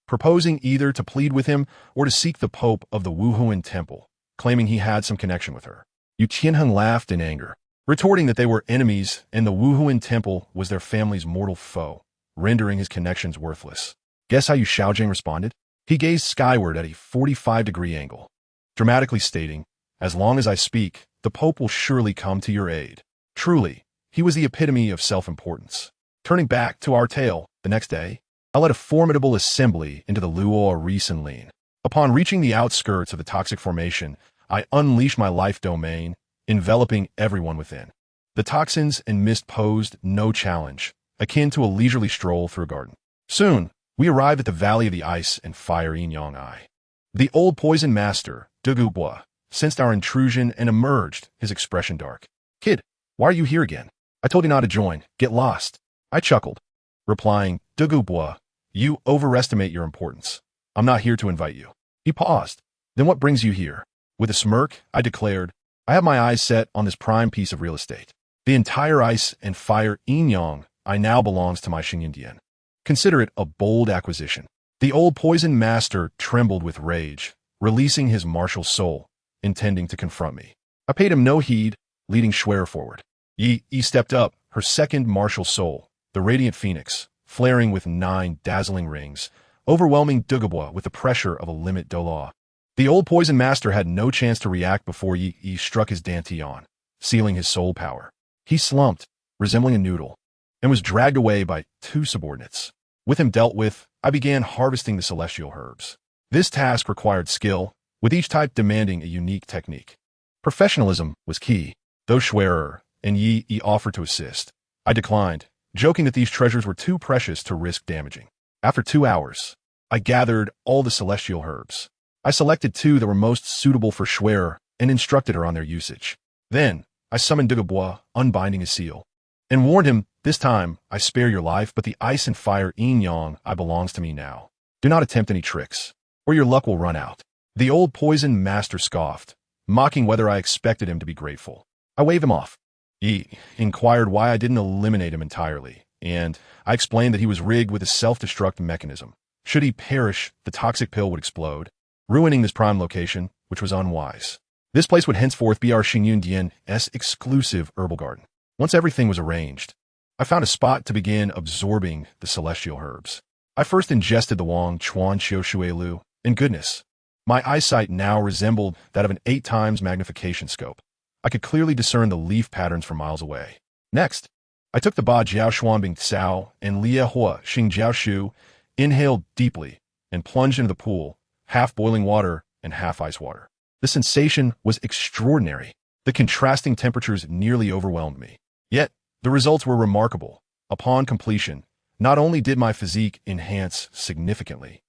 proposing either to plead with him or to seek the Pope of the Wuhuan Temple, claiming he had some connection with her. Yu Tianheng laughed in anger, retorting that they were enemies and the Wuhuan Temple was their family's mortal foe, rendering his connections worthless. Guess how Yu Xiaojiang responded? He gazed skyward at a 45-degree angle, dramatically stating, as long as I speak, the Pope will surely come to your aid. Truly, he was the epitome of self-importance. Turning back to our tale, the next day, I led a formidable assembly into the Luo Risenlin. Upon reaching the outskirts of the toxic formation, I unleashed my life domain, enveloping everyone within. The toxins and mist posed no challenge, akin to a leisurely stroll through a garden. Soon, we arrived at the Valley of the Ice and Fire Yinyang Ai. The old poison master, Dugubo, sensed our intrusion and emerged, his expression dark. Kid, why are you here again? I told you not to join. Get lost. I chuckled, replying, Dugubo, you overestimate your importance. I'm not here to invite you. He paused. Then what brings you here? With a smirk, I declared, I have my eyes set on this prime piece of real estate. The entire Ice and Fire Yinyang Ai now belongs to my Xinyan. Consider it a bold acquisition. The old poison master trembled with rage, releasing his martial soul, intending to confront me. I paid him no heed, leading Schwer forward. Yi stepped up, her second martial soul, the radiant phoenix, flaring with 9 dazzling rings, overwhelming Douluo with the pressure of a limit Douluo. The old poison master had no chance to react before Yi struck his dantian, sealing his soul power. He slumped, resembling a noodle, and was dragged away by 2 subordinates. With him dealt with, I began harvesting the celestial herbs. This task required skill, with each type demanding a unique technique. Professionalism was key. Though Schwerer and Yi offered to assist, I declined, joking that these treasures were too precious to risk damaging. After 2 hours, I gathered all the celestial herbs. I selected 2 that were most suitable for Schwerer and instructed her on their usage. Then, I summoned Douluo, unbinding his seal, and warned him, "This time, I spare your life, but the ice and fire yin-yang belongs to me now. Do not attempt any tricks, or your luck will run out." The old poison master scoffed, mocking whether I expected him to be grateful. I waved him off. He inquired why I didn't eliminate him entirely, and I explained that he was rigged with a self-destruct mechanism. Should he perish, the toxic pill would explode, ruining this prime location, which was unwise. This place would henceforth be our Xinjian's exclusive herbal garden. Once everything was arranged, I found a spot to begin absorbing the celestial herbs. I first ingested the Wang Chuan Xiu and goodness, my eyesight now resembled that of an 8 times magnification scope. I could clearly discern the leaf patterns from miles away. Next, I took the Ba Jiao Xuanbing Tsao and Lia Hua Xing Jiao Shu, inhaled deeply, and plunged into the pool, half boiling water and half ice water. The sensation was extraordinary. The contrasting temperatures nearly overwhelmed me. Yet, the results were remarkable. Upon completion, not only did my physique enhance significantly,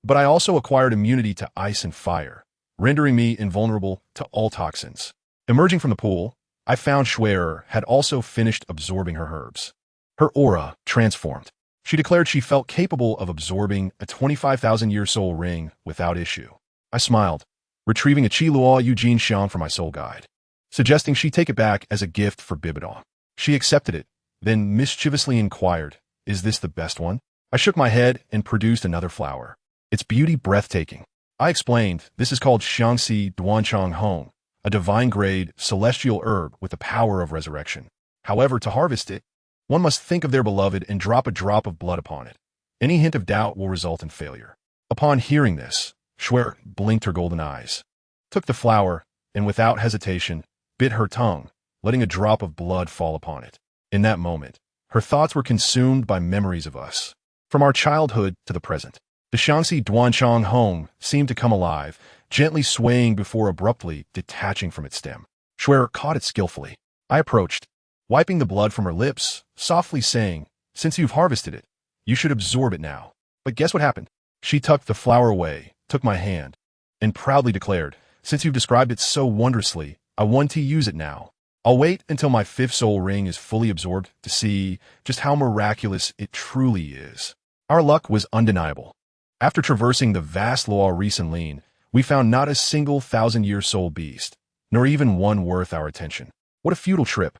but I also acquired immunity to ice and fire, rendering me invulnerable to all toxins. Emerging from the pool, I found Schwerer had also finished absorbing her herbs. Her aura transformed. She declared she felt capable of absorbing a 25,000-year soul ring without issue. I smiled, retrieving a Qiluo Eugene Xiang from my soul guide, suggesting she take it back as a gift for BibiDong. She accepted it, then mischievously inquired, "Is this the best one?" I shook my head and produced another flower, its beauty breathtaking. I explained, "This is called Xiangxi Duanchang Hong, a divine-grade celestial herb with the power of resurrection. However, to harvest it, one must think of their beloved and drop a drop of blood upon it. Any hint of doubt will result in failure." Upon hearing this, Schwer blinked her golden eyes, took the flower, and without hesitation, bit her tongue, letting a drop of blood fall upon it. In that moment, her thoughts were consumed by memories of us, from our childhood to the present. The Xiangxi Duanchang Hong seemed to come alive, gently swaying before abruptly detaching from its stem. Schwer caught it skillfully. I approached, wiping the blood from her lips, softly saying, "Since you've harvested it, you should absorb it now." But guess what happened? She tucked the flower away, took my hand, and proudly declared, "Since you've described it so wondrously, I want to use it now. I'll wait until my 5th soul ring is fully absorbed to see just how miraculous it truly is." Our luck was undeniable. After traversing the vast Loa Risenlin, we found not a single 1,000-year soul beast, nor even one worth our attention. What a futile trip.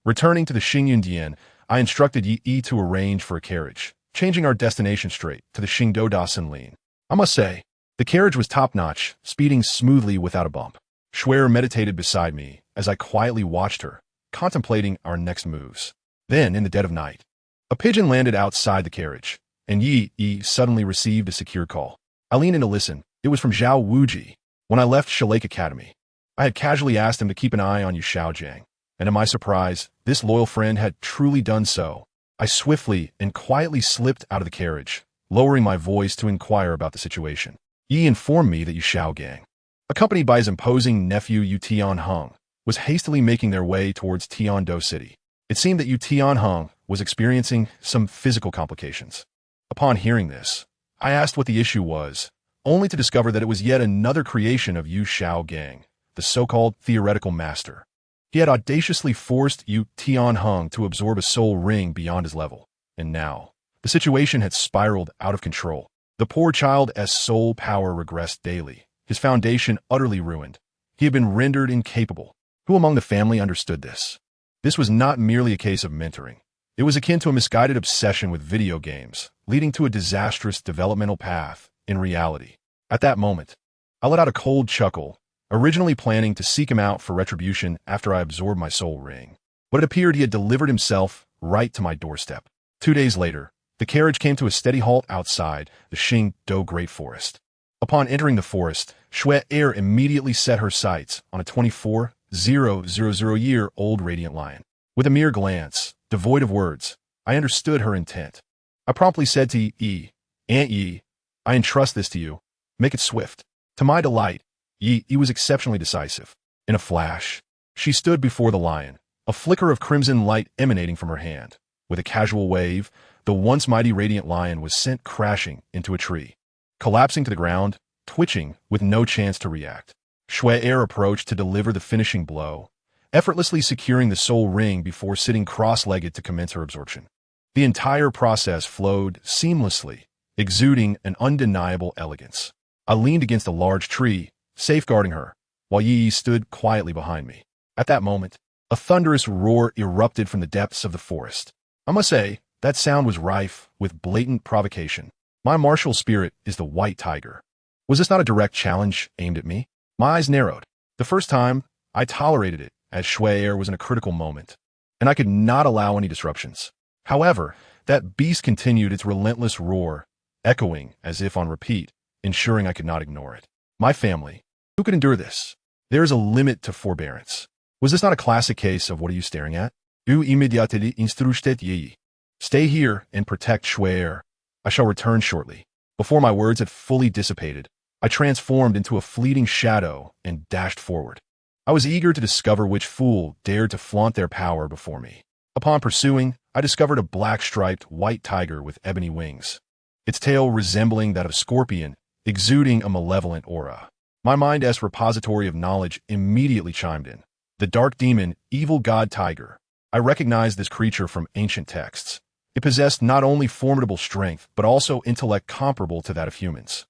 Returning to the Xinjian, I instructed Yi to arrange for a carriage, changing our destination straight to the Xingdoda Senlin. I must say, the carriage was top-notch, speeding smoothly without a bump. Schwer meditated beside me as I quietly watched her, contemplating our next moves. Then, in the dead of night, a pigeon landed outside the carriage, and Yi suddenly received a secure call. I leaned in to listen. It was from Zhao Wuji. When I left Shalake Academy, I had casually asked him to keep an eye on Yu Shaojiang, and to my surprise, this loyal friend had truly done so. I swiftly and quietly slipped out of the carriage, lowering my voice to inquire about the situation. Yi informed me that Yu Shaojiang, accompanied by his imposing nephew Yu Tianheng, was hastily making their way towards Tiando City. It seemed that Yu Tianheng was experiencing some physical complications. Upon hearing this, I asked what the issue was, only to discover that it was yet another creation of Yu Shaojiang, the so-called theoretical master. He had audaciously forced Yu Tianheng to absorb a soul ring beyond his level, and now, the situation had spiraled out of control. The poor child's soul power regressed daily, his foundation utterly ruined. He had been rendered incapable. Who among the family understood this? This was not merely a case of mentoring. It was akin to a misguided obsession with video games, leading to a disastrous developmental path in reality. At that moment, I let out a cold chuckle, originally planning to seek him out for retribution after I absorbed my soul ring. But it appeared he had delivered himself right to my doorstep. 2 days later, the carriage came to a steady halt outside the Xingdo Great Forest. Upon entering the forest, Xue Er immediately set her sights on a 24,000-year-old radiant lion. With a mere glance, devoid of words, I understood her intent. I promptly said to Yi, "Aunt Yi, I entrust this to you. Make it swift." To my delight, Yi was exceptionally decisive. In a flash, she stood before the lion, a flicker of crimson light emanating from her hand. With a casual wave, the once mighty radiant lion was sent crashing into a tree, collapsing to the ground, twitching with no chance to react. Xue Er approached to deliver the finishing blow, effortlessly securing the soul ring before sitting cross-legged to commence her absorption. The entire process flowed seamlessly, exuding an undeniable elegance. I leaned against a large tree, safeguarding her, while Yi stood quietly behind me. At that moment, a thunderous roar erupted from the depths of the forest. I must say, that sound was rife with blatant provocation. My martial spirit is the white tiger. Was this not a direct challenge aimed at me? My eyes narrowed. The first time, I tolerated it, as Xue Er was in a critical moment, and I could not allow any disruptions. However, that beast continued its relentless roar, echoing as if on repeat, ensuring I could not ignore it. My family, who could endure this? There is a limit to forbearance. Was this not a classic case of what are you staring at? U immédiatement instructed Yi. Stay here and protect Xue Er. I shall return shortly. Before my words had fully dissipated, I transformed into a fleeting shadow and dashed forward. I was eager to discover which fool dared to flaunt their power before me. Upon pursuing, I discovered a black-striped white tiger with ebony wings, its tail resembling that of a scorpion, exuding a malevolent aura. My mind's repository of knowledge immediately chimed in. The dark demon, evil god tiger. I recognized this creature from ancient texts. It possessed not only formidable strength, but also intellect comparable to that of humans,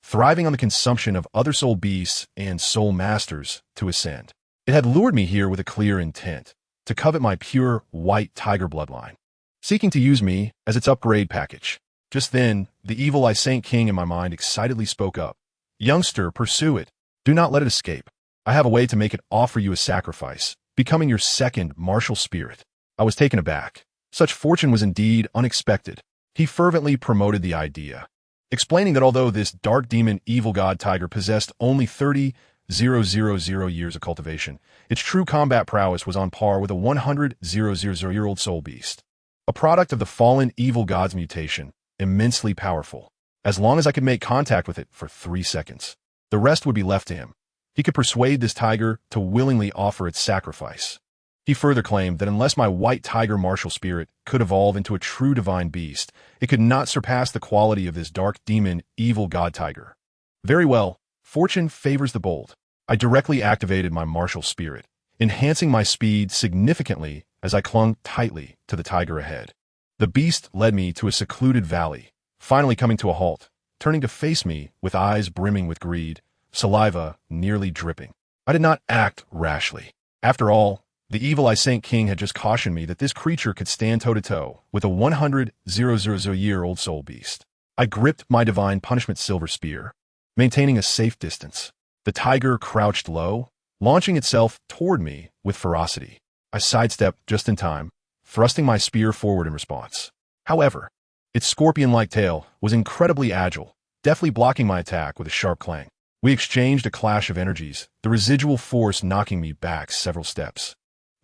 thriving on the consumption of other soul beasts and soul masters to ascend. It had lured me here with a clear intent, to covet my pure white tiger bloodline, seeking to use me as its upgrade package. Just then, the evil I Saint King in my mind excitedly spoke up. "Youngster, pursue it. Do not let it escape. I have a way to make it offer you a sacrifice, becoming your second martial spirit." I was taken aback. Such fortune was indeed unexpected. He fervently promoted the idea, explaining that although this dark demon evil god tiger possessed only 30,000 years of cultivation, its true combat prowess was on par with a 100,000-year-old soul beast, a product of the fallen evil god's mutation, immensely powerful. As long as I could make contact with it for 3 seconds, the rest would be left to him. He could persuade this tiger to willingly offer its sacrifice. He further claimed that unless my white tiger martial spirit could evolve into a true divine beast, it could not surpass the quality of this dark demon evil god tiger. Very well, fortune favors the bold. I directly activated my martial spirit, enhancing my speed significantly as I clung tightly to the tiger ahead. The beast led me to a secluded valley, finally coming to a halt, turning to face me with eyes brimming with greed, saliva nearly dripping. I did not act rashly. After all, the evil I Saint King had just cautioned me that this creature could stand toe-to-toe with a 100,000-year-old soul beast. I gripped my divine punishment silver spear, maintaining a safe distance. The tiger crouched low, launching itself toward me with ferocity. I sidestepped just in time, thrusting my spear forward in response. However, its scorpion-like tail was incredibly agile, deftly blocking my attack with a sharp clang. We exchanged a clash of energies, the residual force knocking me back several steps.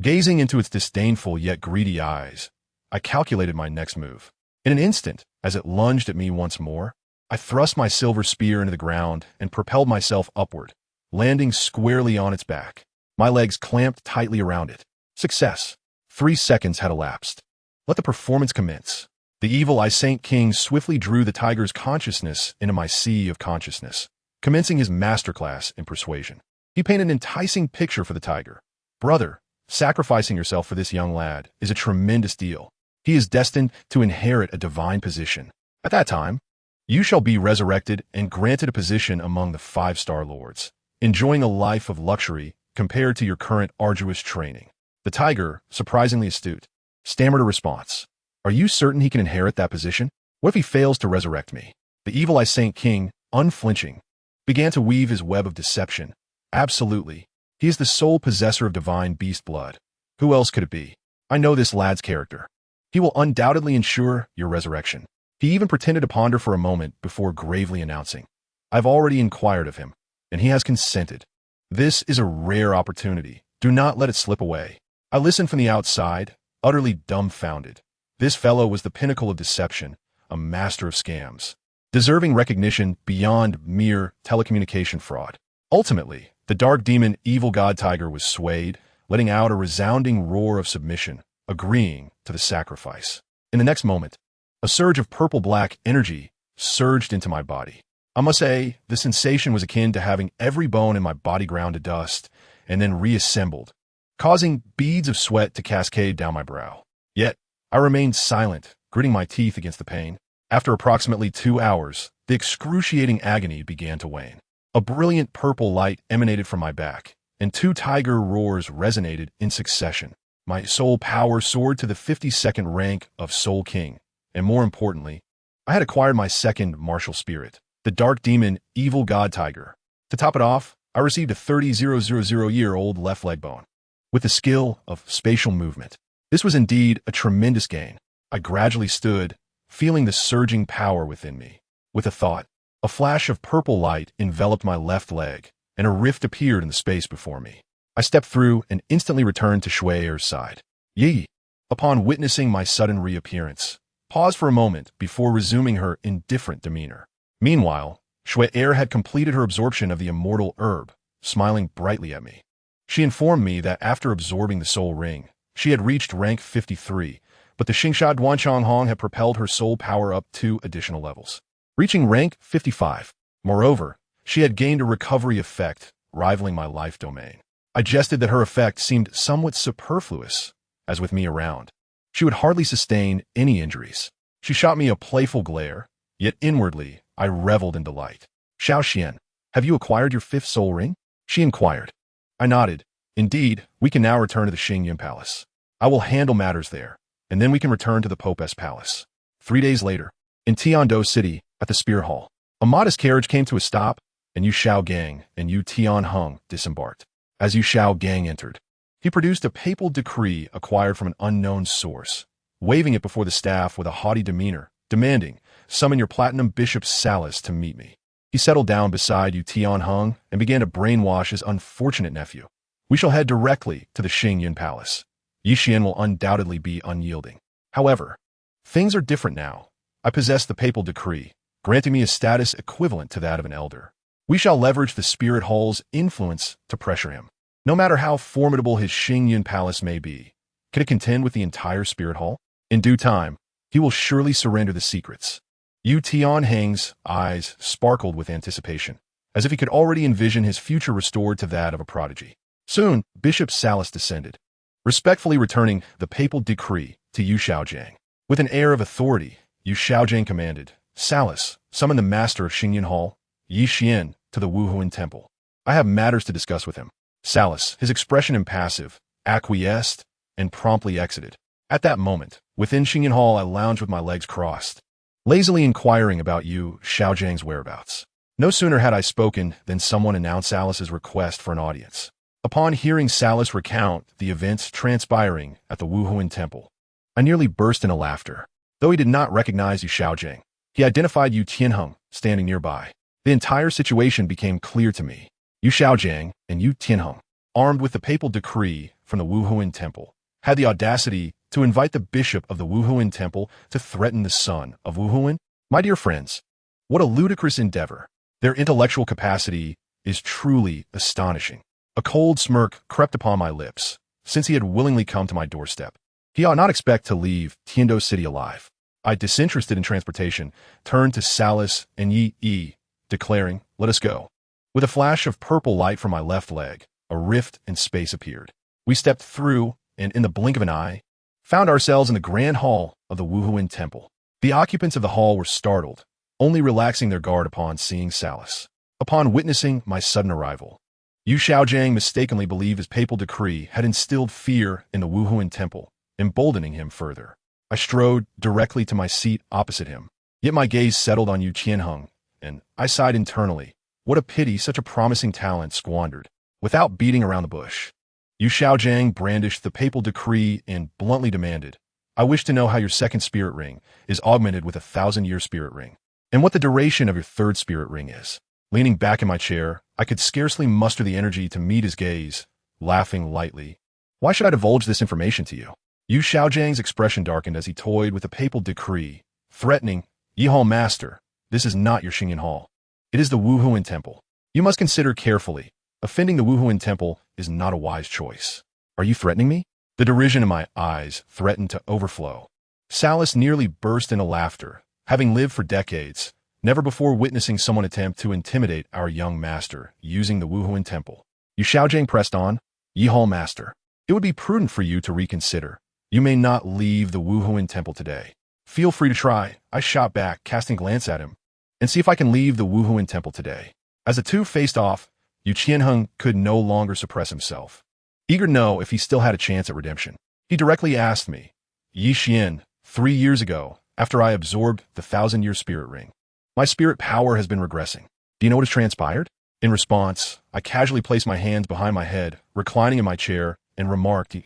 Gazing into its disdainful yet greedy eyes, I calculated my next move. In an instant, as it lunged at me once more, I thrust my silver spear into the ground and propelled myself upward, landing squarely on its back. My legs clamped tightly around it. Success. 3 seconds had elapsed. Let the performance commence. The evil I Saint King swiftly drew the tiger's consciousness into my sea of consciousness, commencing his masterclass in persuasion. He painted an enticing picture for the tiger. "Brother, sacrificing yourself for this young lad is a tremendous deal. He is destined to inherit a divine position. At that time, you shall be resurrected and granted a position among the 5-star lords, enjoying a life of luxury compared to your current arduous training." The tiger, surprisingly astute, stammered a response. "Are you certain he can inherit that position? What if he fails to resurrect me?" The evil I Saint King, unflinching, began to weave his web of deception, Absolutely. He is the sole possessor of divine beast blood. Who else could it be? I know this lad's character. He will undoubtedly ensure your resurrection. He even pretended to ponder for a moment before gravely announcing, I've already inquired of him, and he has consented. This is a rare opportunity. Do not let it slip away. I listened from the outside, utterly dumbfounded. This fellow was the pinnacle of deception, a master of scams, deserving recognition beyond mere telecommunication fraud. Ultimately, the dark demon evil god tiger was swayed, letting out a resounding roar of submission, agreeing to the sacrifice. In the next moment, a surge of purple-black energy surged into my body. I must say, the sensation was akin to having every bone in my body ground to dust and then reassembled, causing beads of sweat to cascade down my brow. Yet, I remained silent, gritting my teeth against the pain. After approximately 2 hours, the excruciating agony began to wane. A brilliant purple light emanated from my back, and 2 tiger roars resonated in succession. My soul power soared to the 52nd rank of Soul King, and more importantly, I had acquired my second martial spirit, the dark demon evil god tiger. To top it off, I received a 30,000-year-old left leg bone, with the skill of spatial movement. This was indeed a tremendous gain. I gradually stood, feeling the surging power within me. With a thought, a flash of purple light enveloped my left leg, and a rift appeared in the space before me. I stepped through and instantly returned to Shui Er's side. Yi, upon witnessing my sudden reappearance, paused for a moment before resuming her indifferent demeanor. Meanwhile, Shui Er had completed her absorption of the immortal herb, smiling brightly at me. She informed me that after absorbing the soul ring, she had reached rank 53, but the Xingsha Duanchang Hong had propelled her soul power up 2 additional levels, reaching rank 55. Moreover, she had gained a recovery effect, rivaling my life domain. I jested that her effect seemed somewhat superfluous, as with me around, she would hardly sustain any injuries. She shot me a playful glare, yet inwardly I reveled in delight. Xiao Qian, have you acquired your 5th soul ring? She inquired. I nodded. Indeed, we can now return to the Xingyun Palace. I will handle matters there, and then we can return to the Pope's palace. 3 days later, in Tiando City, at the Spear Hall, a modest carriage came to a stop, and Yu Xiao Gang and Yu Tian Hung disembarked. As Yu Xiao Gang entered, he produced a papal decree acquired from an unknown source, waving it before the staff with a haughty demeanor, demanding, summon your platinum bishop Salas to meet me. He settled down beside Yu Tian Hung and began to brainwash his unfortunate nephew. We shall head directly to the Xingyun Palace. Yi Xian will undoubtedly be unyielding. However, things are different now. I possess the papal decree, granting me a status equivalent to that of an elder. We shall leverage the Spirit Hall's influence to pressure him. No matter how formidable his Xingyun Palace may be, can it contend with the entire Spirit Hall? In due time, he will surely surrender the secrets. Yu Tian Hang's eyes sparkled with anticipation, as if he could already envision his future restored to that of a prodigy. Soon, Bishop Salas descended, respectfully returning the papal decree to Yu Xiaojiang. With an air of authority, Yu Xiaojiang commanded, Salas, summon the master of Xingyun Hall, Yi Xian, to the Wuhuan Temple. I have matters to discuss with him. Salas, his expression impassive, acquiesced, and promptly exited. At that moment, within Xingyun Hall, I lounged with my legs crossed, lazily inquiring about Yu Xiaojiang's whereabouts. No sooner had I spoken than someone announced Salas's request for an audience. Upon hearing Salas recount the events transpiring at the Wuhuan Temple, I nearly burst into laughter. Though he did not recognize Yu Xiaojiang, he identified Yu Tianheng standing nearby. The entire situation became clear to me. Yu Xiaojiang and Yu Tianheng, armed with the papal decree from the Wuhuan Temple, had the audacity to invite the bishop of the Wuhuan Temple to threaten the son of Wuhuan. My dear friends, what a ludicrous endeavor. Their intellectual capacity is truly astonishing. A cold smirk crept upon my lips, since he had willingly come to my doorstep. He ought not expect to leave Tiando City alive. I, disinterested in transportation, turned to Salas and Yi, declaring, let us go. With a flash of purple light from my left leg, a rift in space appeared. We stepped through, and in the blink of an eye, found ourselves in the grand hall of the Wuhuan Temple. The occupants of the hall were startled, only relaxing their guard upon seeing Salas. Upon witnessing my sudden arrival, Yu Xiaojiang mistakenly believed his papal decree had instilled fear in the Wuhuan Temple, emboldening him further. I strode directly to my seat opposite him, yet my gaze settled on Yu Tianheng, and I sighed internally. What a pity such a promising talent squandered. without beating around the bush. Yu Xiaojiang brandished the papal decree and bluntly demanded, I wish to know how your second spirit ring is augmented with a 1,000-year spirit ring, and what the duration of your third spirit ring is. Leaning back in my chair, I could scarcely muster the energy to meet his gaze, laughing lightly. Why should I divulge this information to you? Yu Xiaojiang's expression darkened as he toyed with the papal decree, threatening, Yi Hall Master, this is not your Xingyan Hall. It is the Wuhuan Temple. You must consider carefully. Offending the Wuhuan Temple is not a wise choice. Are you threatening me? The derision in my eyes threatened to overflow. Salas nearly burst into laughter, having lived for decades, never before witnessing someone attempt to intimidate our young master using the Wuhuan Temple. Yu Xiaojiang pressed on, Yi Hall Master, it would be prudent for you to reconsider. You may not leave the Wuhuan Temple today. Feel free to try, I shot back, casting a glance at him, and see if I can leave the Wuhuan Temple today. As the two faced off, Yu Qianheng could no longer suppress himself. Eager to know if he still had a chance at redemption, he directly asked me, Yi Xian, 3 years ago, after I absorbed the 1,000-year spirit ring, my spirit power has been regressing. Do you know what has transpired? In response, I casually placed my hands behind my head, reclining in my chair, and remarked,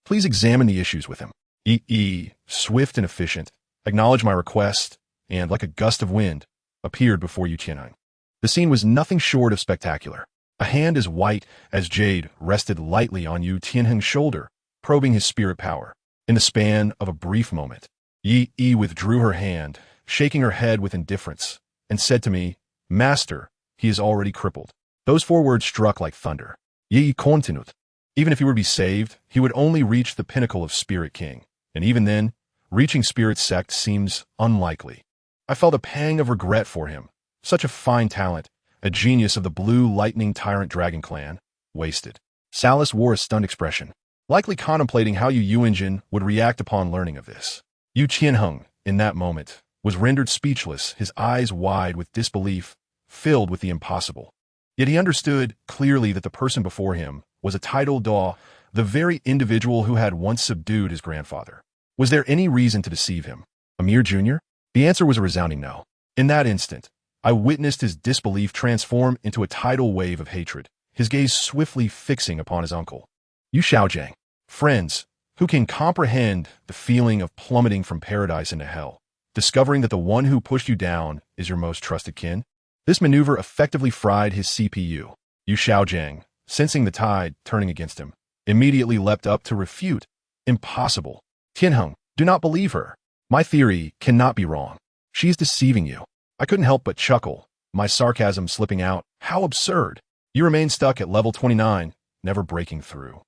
please examine the issues with him. Swift and efficient, acknowledged my request, and, like a gust of wind, appeared before Yu Qianheng. The scene was nothing short of spectacular. A hand as white as jade rested lightly on Yu Qianheng's shoulder, probing his spirit power. In the span of a brief moment, Yi withdrew her hand, shaking her head with indifference, and said to me, Master, he is already crippled. Those 4 words struck like thunder. Yi continued. Even if he were to be saved, he would only reach the pinnacle of Spirit King, and even then, reaching Spirit Sect seems unlikely. I felt a pang of regret for him. Such a fine talent, a genius of the Blue Lightning Tyrant Dragon Clan, wasted. Salas wore a stunned expression, likely contemplating how Yu Yuanjin would react upon learning of this. Yu Qianheng, in that moment, was rendered speechless, his eyes wide with disbelief, filled with the impossible. Yet he understood clearly that the person before him was a titled Daw, the very individual who had once subdued his grandfather. Was there any reason to deceive him? A mere junior? The answer was a resounding no. In that instant, I witnessed his disbelief transform into a tidal wave of hatred, his gaze swiftly fixing upon his uncle. Yu Xiaojiang, friends, who can comprehend the feeling of plummeting from paradise into hell, discovering that the one who pushed you down is your most trusted kin? This maneuver effectively fried his CPU. Yu Xiaojiang, sensing the tide turning against him, immediately leapt up to refute. Impossible. Qianheng, do not believe her. My theory cannot be wrong. She is deceiving you. I couldn't help but chuckle, my sarcasm slipping out. How absurd. You remain stuck at level 29, never breaking through.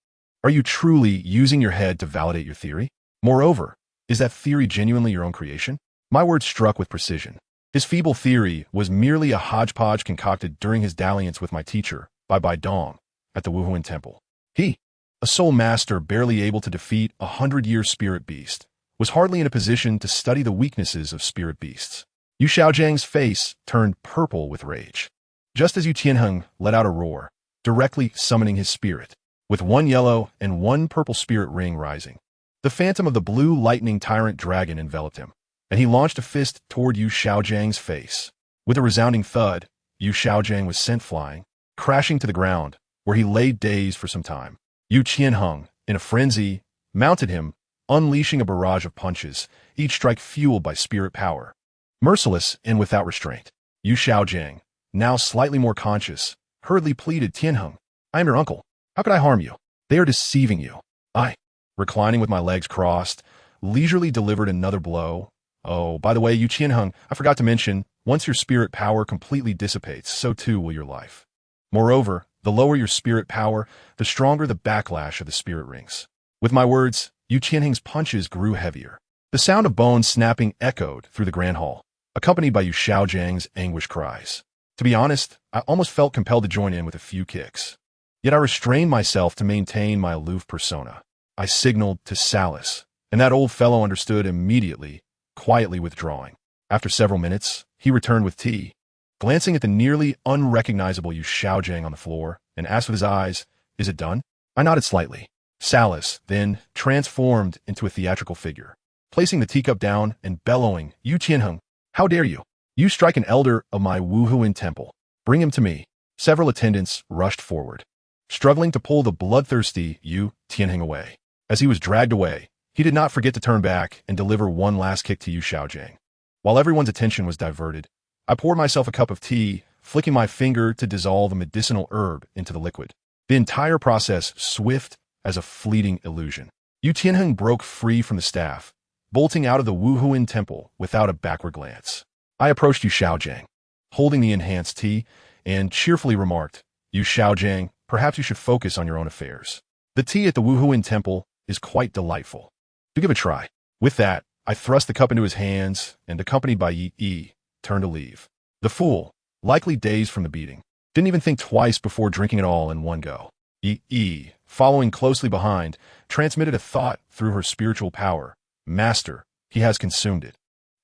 Are you truly using your head to validate your theory? Moreover, is that theory genuinely your own creation? My words struck with precision. His feeble theory was merely a hodgepodge concocted during his dalliance with my teacher, BibiDong, at the Wuhuan Temple. He, a soul master barely able to defeat a 100-year spirit beast, was hardly in a position to study the weaknesses of spirit beasts. Yu Xiaojiang's face turned purple with rage, just as Yu Qianheng let out a roar, directly summoning his spirit, with 1 yellow and 1 purple spirit ring rising. The phantom of the Blue Lightning Tyrant Dragon enveloped him, and he launched a fist toward Yu Xiaojiang's face. With a resounding thud, Yu Xiaojiang was sent flying, crashing to the ground, where he lay dazed for some time. Yu Qianheng, in a frenzy, mounted him, unleashing a barrage of punches, each strike fueled by spirit power. Merciless and without restraint, Yu Xiaojiang, now slightly more conscious, hurriedly pleaded, Qianheng, I am your uncle. How could I harm you? They are deceiving you. I, reclining with my legs crossed, leisurely delivered another blow. Oh, by the way, Yu Qianheng, I forgot to mention, once your spirit power completely dissipates, so too will your life. Moreover, the lower your spirit power, the stronger the backlash of the spirit rings. With my words, Yu Qianheng's punches grew heavier. The sound of bones snapping echoed through the grand hall, accompanied by Yu Xiaojiang's anguished cries. To be honest, I almost felt compelled to join in with a few kicks. Yet I restrained myself to maintain my aloof persona. I signaled to Salas, and that old fellow understood immediately, quietly withdrawing. After several minutes, he returned with tea, glancing at the nearly unrecognizable Yu Xiaojiang on the floor, and asked with his eyes, Is it done? I nodded slightly. Salas, then, transformed into a theatrical figure, placing the teacup down and bellowing, Yu Qianheng, how dare you? You strike an elder of my Wuhuan temple. Bring him to me. Several attendants rushed forward. struggling to pull the bloodthirsty Yu Tianheng away. As he was dragged away, he did not forget to turn back and deliver one last kick to Yu Xiaojiang. While everyone's attention was diverted, I poured myself a cup of tea, flicking my finger to dissolve a medicinal herb into the liquid. The entire process swift as a fleeting illusion. Yu Tianheng broke free from the staff, bolting out of the Wuhuan temple without a backward glance. I approached Yu Xiaojiang, holding the enhanced tea, and cheerfully remarked, "Yu Xiaojiang, perhaps you should focus on your own affairs. The tea at the Wuhuan temple is quite delightful. Do give it a try." With that, I thrust the cup into his hands and, accompanied by Yi, turned to leave. The fool, likely dazed from the beating, didn't even think twice before drinking it all in one go. Yi, following closely behind, transmitted a thought through her spiritual power. "Master, he has consumed it."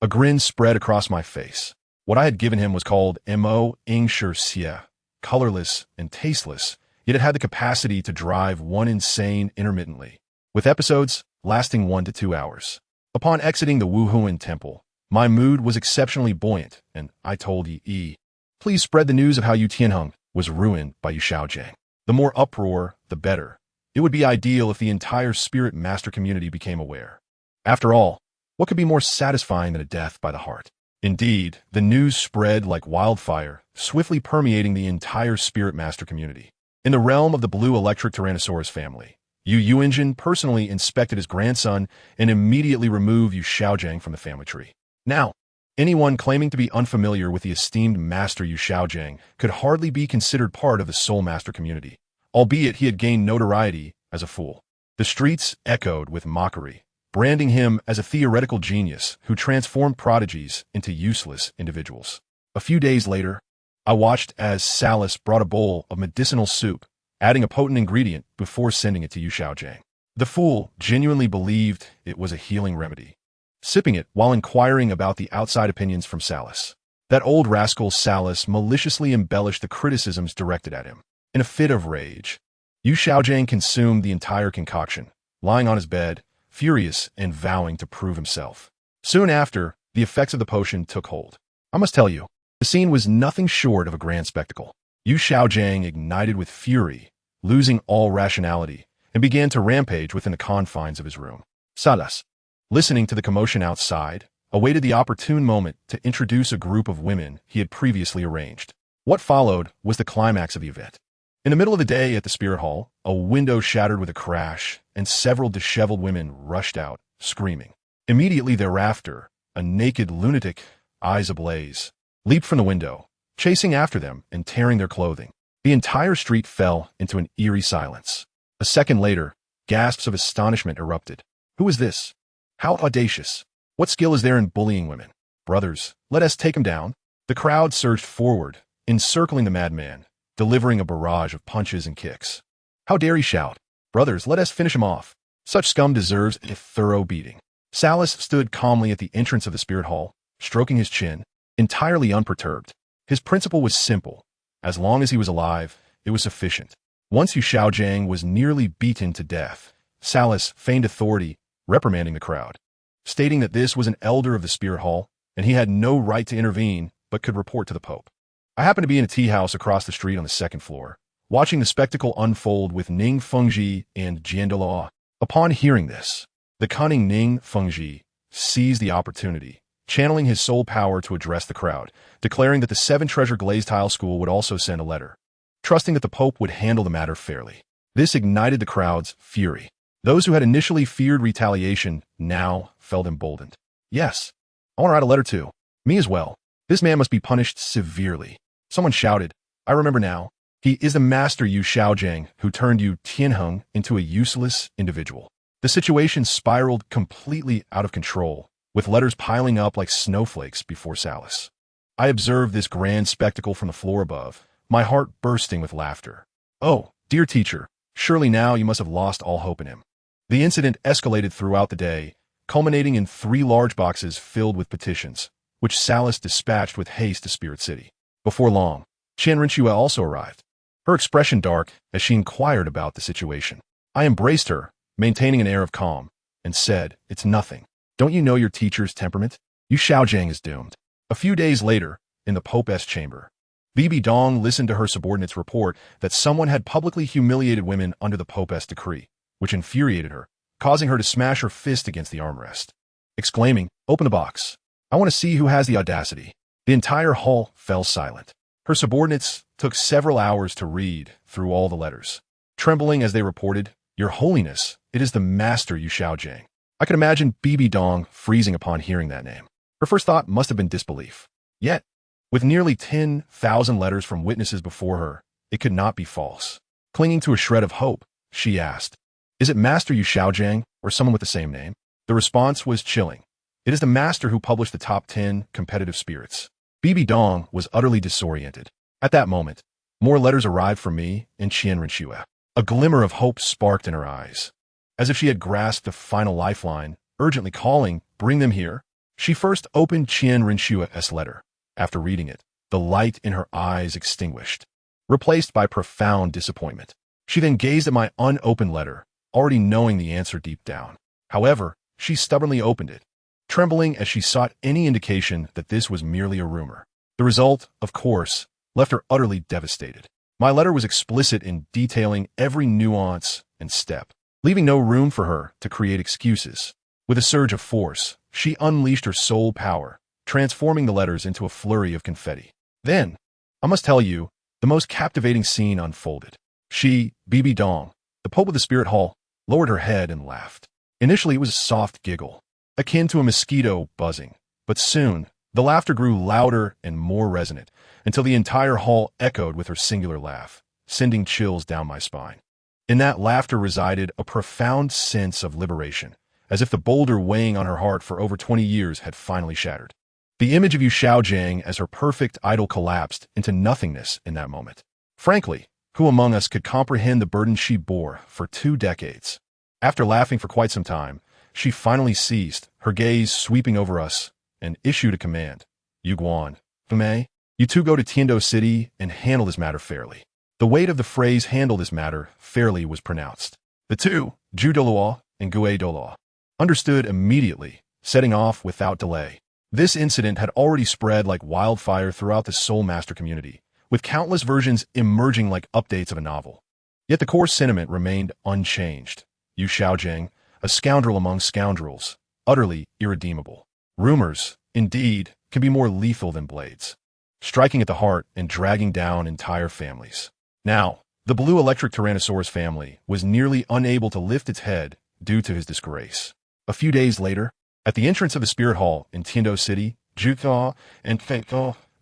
A grin spread across my face. What I had given him was called Mo Ingshir Xie, colorless and tasteless, yet it had the capacity to drive one insane intermittently, with episodes lasting 1 to 2 hours. Upon exiting the Wuhuan temple, my mood was exceptionally buoyant, and I told Yi, "Please spread the news of how Yu Tianheng was ruined by Yu Xiaojiang. The more uproar, the better. It would be ideal if the entire spirit master community became aware. After all, what could be more satisfying than a death by the heart?" Indeed, the news spread like wildfire, swiftly permeating the entire spirit master community. In the realm of the blue electric Tyrannosaurus family, Yu Yuanjin personally inspected his grandson and immediately removed Yu Xiaojiang from the family tree. Now, anyone claiming to be unfamiliar with the esteemed master Yu Xiaojiang could hardly be considered part of the soul master community, albeit he had gained notoriety as a fool. The streets echoed with mockery, branding him as a theoretical genius who transformed prodigies into useless individuals. A few days later, I watched as Salas brought a bowl of medicinal soup, adding a potent ingredient before sending it to Yu Xiaojiang. The fool genuinely believed it was a healing remedy, sipping it while inquiring about the outside opinions from Salas. That old rascal Salas maliciously embellished the criticisms directed at him. In a fit of rage, Yu Xiaojiang consumed the entire concoction, lying on his bed, furious and vowing to prove himself. Soon after, the effects of the potion took hold. I must tell you, the scene was nothing short of a grand spectacle. Yu Xiaojiang ignited with fury, losing all rationality, and began to rampage within the confines of his room. Salas, listening to the commotion outside, awaited the opportune moment to introduce a group of women he had previously arranged. What followed was the climax of the event. In the middle of the day at the spirit hall, a window shattered with a crash, and several disheveled women rushed out, screaming. Immediately thereafter, a naked lunatic, eyes ablaze, leaped from the window, chasing after them and tearing their clothing. The entire street fell into an eerie silence. A second later, gasps of astonishment erupted. Who is this? How audacious! What skill is there in bullying women? Brothers, let us take him down. The crowd surged forward, encircling the madman, delivering a barrage of punches and kicks. How dare he shout? Brothers, let us finish him off. Such scum deserves a thorough beating. Salas stood calmly at the entrance of the spirit hall, stroking his chin, entirely unperturbed. His principle was simple. As long as he was alive, it was sufficient. Once Yu Xiaojiang was nearly beaten to death, Salas feigned authority, reprimanding the crowd, stating that this was an elder of the spirit hall, and he had no right to intervene, but could report to the Pope. I happened to be in a tea house across the street on the second floor, watching the spectacle unfold with Ning Fengji and Jian Douluo. Upon hearing this, the cunning Ning Fengji seized the opportunity, channeling his soul power to address the crowd, declaring that the Seven Treasure Glazed Tile School would also send a letter, trusting that the Pope would handle the matter fairly. This ignited the crowd's fury. Those who had initially feared retaliation now felt emboldened. Yes, I want to write a letter too. Me as well. This man must be punished severely. Someone shouted, I remember now. He is the master Yu Xiaojiang who turned Yu Tianheng into a useless individual. The situation spiraled completely out of control, with letters piling up like snowflakes before Salas. I observed this grand spectacle from the floor above, my heart bursting with laughter. Oh, dear teacher, surely now you must have lost all hope in him. The incident escalated throughout the day, culminating in 3 large boxes filled with petitions, which Salas dispatched with haste to Spirit City. Before long, Qian Renshua also arrived, her expression dark as she inquired about the situation. I embraced her, maintaining an air of calm, and said, It's nothing. Don't you know your teacher's temperament? Yu Xiaojiang is doomed. A few days later, in the Pope's chamber, BibiDong listened to her subordinates report that someone had publicly humiliated women under the Pope's decree, which infuriated her, causing her to smash her fist against the armrest, exclaiming, "Open the box. I want to see who has the audacity." The entire hall fell silent. Her subordinates took several hours to read through all the letters, trembling as they reported, "Your Holiness, it is the Master Yu Xiaojiang." I could imagine BibiDong freezing upon hearing that name. Her first thought must have been disbelief. Yet, with nearly 10,000 letters from witnesses before her, it could not be false. Clinging to a shred of hope, she asked, "Is it Master Yu Xiaojiang or someone with the same name?" The response was chilling. "It is the master who published the top 10 competitive spirits." BibiDong was utterly disoriented. At that moment, more letters arrived for me and Qian. A glimmer of hope sparked in her eyes, as if she had grasped the final lifeline, urgently calling, "Bring them here." She first opened Qian's letter. After reading it, the light in her eyes extinguished, replaced by profound disappointment. She then gazed at my unopened letter, already knowing the answer deep down. However, she stubbornly opened it, trembling as she sought any indication that this was merely a rumor. The result, of course, left her utterly devastated. My letter was explicit in detailing every nuance and step, leaving no room for her to create excuses. With a surge of force, she unleashed her soul power, transforming the letters into a flurry of confetti. Then, I must tell you, the most captivating scene unfolded. She, BibiDong, the Pope of the Spirit Hall, lowered her head and laughed. Initially, it was a soft giggle, akin to a mosquito buzzing, but soon, the laughter grew louder and more resonant, until the entire hall echoed with her singular laugh, sending chills down my spine. In that laughter resided a profound sense of liberation, as if the boulder weighing on her heart for over 20 years had finally shattered. The image of Yu Xiaojiang as her perfect idol collapsed into nothingness in that moment. Frankly, who among us could comprehend the burden she bore for 2 decades? After laughing for quite some time, she finally ceased, her gaze sweeping over us, and issued a command. "Yu Guan, Fume, you two go to Tiando City and handle this matter fairly." The weight of the phrase "handle this matter fairly" was pronounced. The two, Douluo and Douluo, understood immediately, setting off without delay. This incident had already spread like wildfire throughout the Soul Master community, with countless versions emerging like updates of a novel. Yet the core sentiment remained unchanged. Yu Xiaojiang, a scoundrel among scoundrels, utterly irredeemable. Rumors, indeed, can be more lethal than blades, striking at the heart and dragging down entire families. Now, the blue electric Tyrannosaurus family was nearly unable to lift its head due to his disgrace. A few days later, at the entrance of the Spirit Hall in Tiando City, Zhu and Fei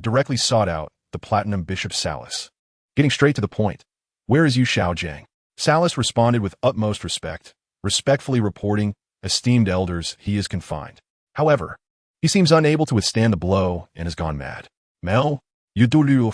directly sought out the Platinum Bishop Salas. Getting straight to the point, "Where is Yu Xiaojiang?" Salas responded with utmost respect, respectfully reporting, "Esteemed elders, he is confined. However, he seems unable to withstand the blow and has gone mad." Mel, you Douluo.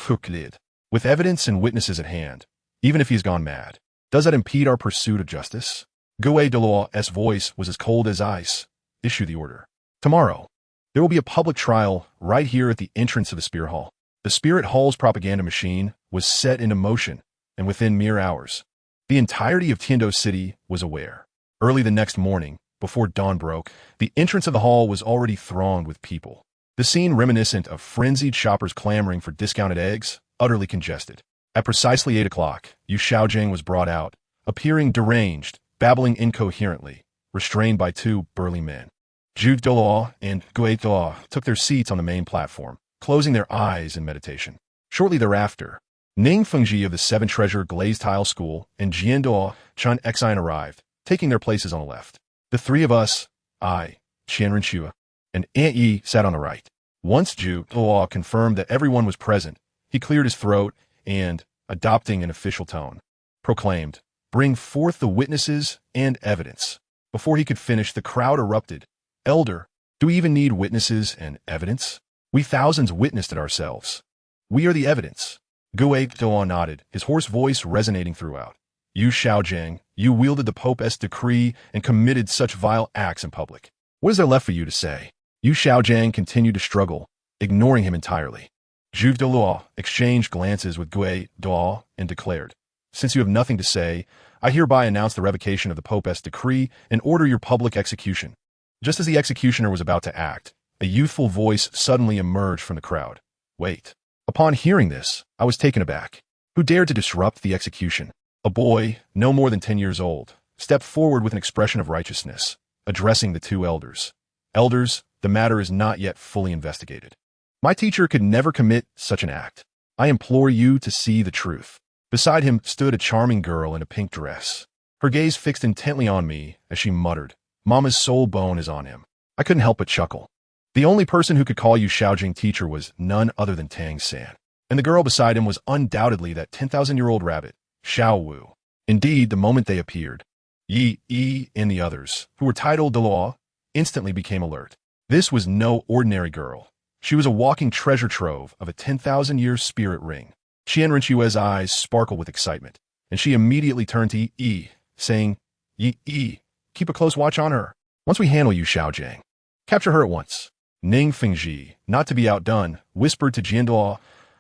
With evidence and witnesses at hand, even if he's gone mad, does that impede our pursuit of justice? Douluo's voice was as cold as ice. "Issue the order. Tomorrow, there will be a public trial right here at the entrance of the Spirit Hall." The Spirit Hall's propaganda machine was set into motion, and within mere hours, the entirety of Tiando City was aware. Early the next morning, before dawn broke, the entrance of the hall was already thronged with people. The scene reminiscent of frenzied shoppers clamoring for discounted eggs, utterly congested. At precisely 8 o'clock, Yu Xiaojiang was brought out, appearing deranged, babbling incoherently, restrained by 2 burly men. Zhu Douluo and Douluo took their seats on the main platform, closing their eyes in meditation. Shortly thereafter, Ning Fengji of the 7-Treasure Glazed Tile School and Jian Duo Chun Xian arrived, taking their places on the left. The 3 of us, I, Qian, and Aunt Yi sat on the right. Once Zhu Douluo confirmed that everyone was present, he cleared his throat and, adopting an official tone, proclaimed, "Bring forth the witnesses and evidence." Before he could finish, the crowd erupted. "Elder, do we even need witnesses and evidence? We thousands witnessed it ourselves. We are the evidence." Douluo nodded, his hoarse voice resonating throughout. "Yu Xiaojiang, you wielded the Pope's decree and committed such vile acts in public. What is there left for you to say?" Yu Xiaojiang continued to struggle, ignoring him entirely. Zhu Douluo exchanged glances with Douluo and declared, "Since you have nothing to say, I hereby announce the revocation of the Pope's decree and order your public execution." Just as the executioner was about to act, a youthful voice suddenly emerged from the crowd. "Wait, Upon hearing this, I was taken aback. Who dared to disrupt the execution? A boy, no more than 10 years old, stepped forward with an expression of righteousness, addressing the two elders. Elders, the matter is not yet fully investigated. My teacher could never commit such an act. I implore you to see the truth. Beside him stood a charming girl in a pink dress. Her gaze fixed intently on me as she muttered, "Mama's soul bone is on him." I couldn't help but chuckle. The only person who could call you Xiaojing teacher was none other than Tang San. And the girl beside him was undoubtedly that 10,000-year-old rabbit, Xiao Wu. Indeed, the moment they appeared, Yi and the others, who were titled Dalu, instantly became alert. This was no ordinary girl. She was a walking treasure trove of a 10,000-year spirit ring. Qian Renshue's eyes sparkled with excitement, and she immediately turned to Yi, saying, Yi, keep a close watch on her. Once we handle you, Xiaojing, capture her at once. Ning Fengji, not to be outdone, whispered to Jianduo,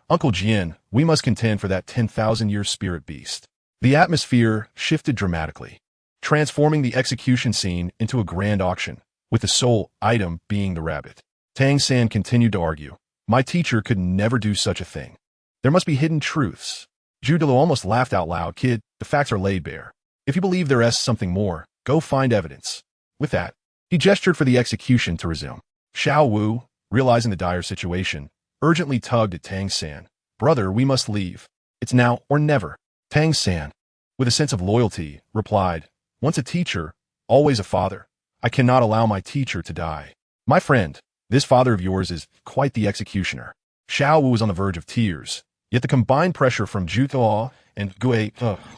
Uncle Jian, we must contend for that 10,000-year spirit beast. The atmosphere shifted dramatically, transforming the execution scene into a grand auction, with the sole item being the rabbit. Tang San continued to argue. My teacher could never do such a thing. There must be hidden truths. Dalu almost laughed out loud. Kid, the facts are laid bare. If you believe there is something more, go find evidence. With that, he gestured for the execution to resume. Xiao Wu, realizing the dire situation, urgently tugged at Tang San. Brother, we must leave. It's now or never. Tang San, with a sense of loyalty, replied, once a teacher, always a father. I cannot allow my teacher to die. My friend, this father of yours is quite the executioner. Xiao Wu was on the verge of tears, yet the combined pressure from Dalu and Gui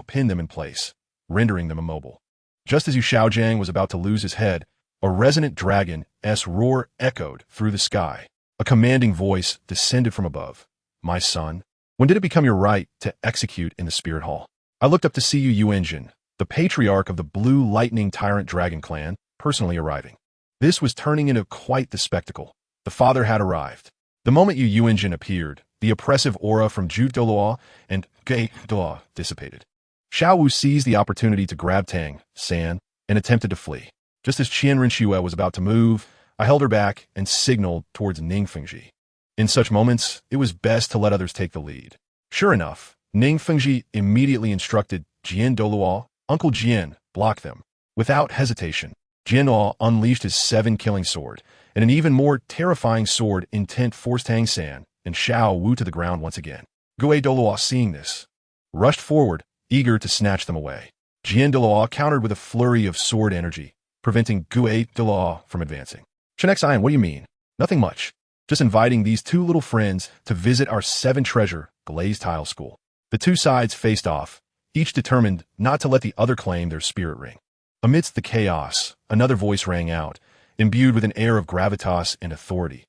pinned them in place, rendering them immobile. Just as Yu Xiaojiang was about to lose his head, a resonant dragon's roar echoed through the sky. A commanding voice descended from above. My son, when did it become your right to execute in the spirit hall? I looked up to see Yu Yuanjin, the patriarch of the Blue Lightning Tyrant Dragon clan, personally arriving. This was turning into quite the spectacle. The father had arrived. The moment Yu Yuanjin appeared, the oppressive aura from Dalu and Dalu dissipated. Xiao Wu seized the opportunity to grab Tang San and attempted to flee. Just as Qian Renshue was about to move, I held her back and signaled towards Ning Fengji. In such moments, it was best to let others take the lead. Sure enough, Ning Fengji immediately instructed Jian Douluo, Uncle Jian, block them. Without hesitation, Jian unleashed his 7-killing sword, and an even more terrifying sword intent forced Tang San and Xiao Wu to the ground once again. Gui Douluo, seeing this, rushed forward, eager to snatch them away. Jian Douluo countered with a flurry of sword energy, preventing Gui Douluo from advancing. Xian, what do you mean? Nothing much. Just inviting these two little friends to visit our 7-treasure glazed tile school. The two sides faced off, each determined not to let the other claim their spirit ring. Amidst the chaos, another voice rang out, imbued with an air of gravitas and authority.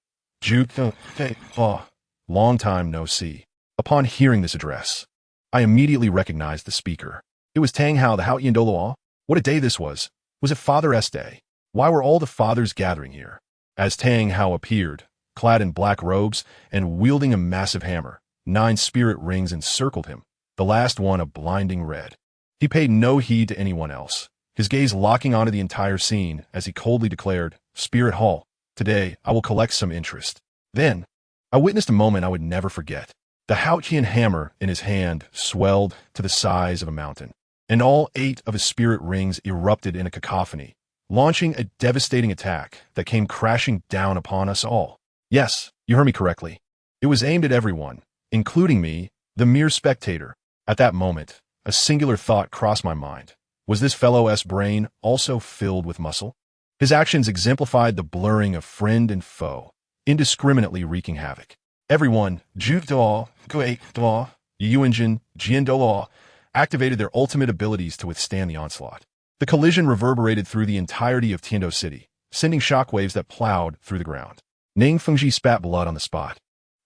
Long time no see. Upon hearing this address, I immediately recognized the speaker. It was Tang Hao, the Haotian Douluo. What a day this was. Was it Father's Day? Why were all the fathers gathering here? As Tang Hao appeared, clad in black robes and wielding a massive hammer, 9 spirit rings encircled him, the last one a blinding red. He paid no heed to anyone else, his gaze locking onto the entire scene as he coldly declared, Spirit Hall, today I will collect some interest. Then, I witnessed a moment I would never forget. The Haotian hammer in his hand swelled to the size of a mountain, and all 8 of his spirit rings erupted in a cacophony, launching a devastating attack that came crashing down upon us all. Yes, you heard me correctly. It was aimed at everyone, including me, the mere spectator. At that moment, a singular thought crossed my mind. Was this fellow's brain also filled with muscle? His actions exemplified the blurring of friend and foe, indiscriminately wreaking havoc. Everyone, Dalu, Gui Dalu, Yuanjin, Jian Douluo, activated their ultimate abilities to withstand the onslaught. The collision reverberated through the entirety of Tiando City, sending shockwaves that plowed through the ground. Ning Fengji spat blood on the spot,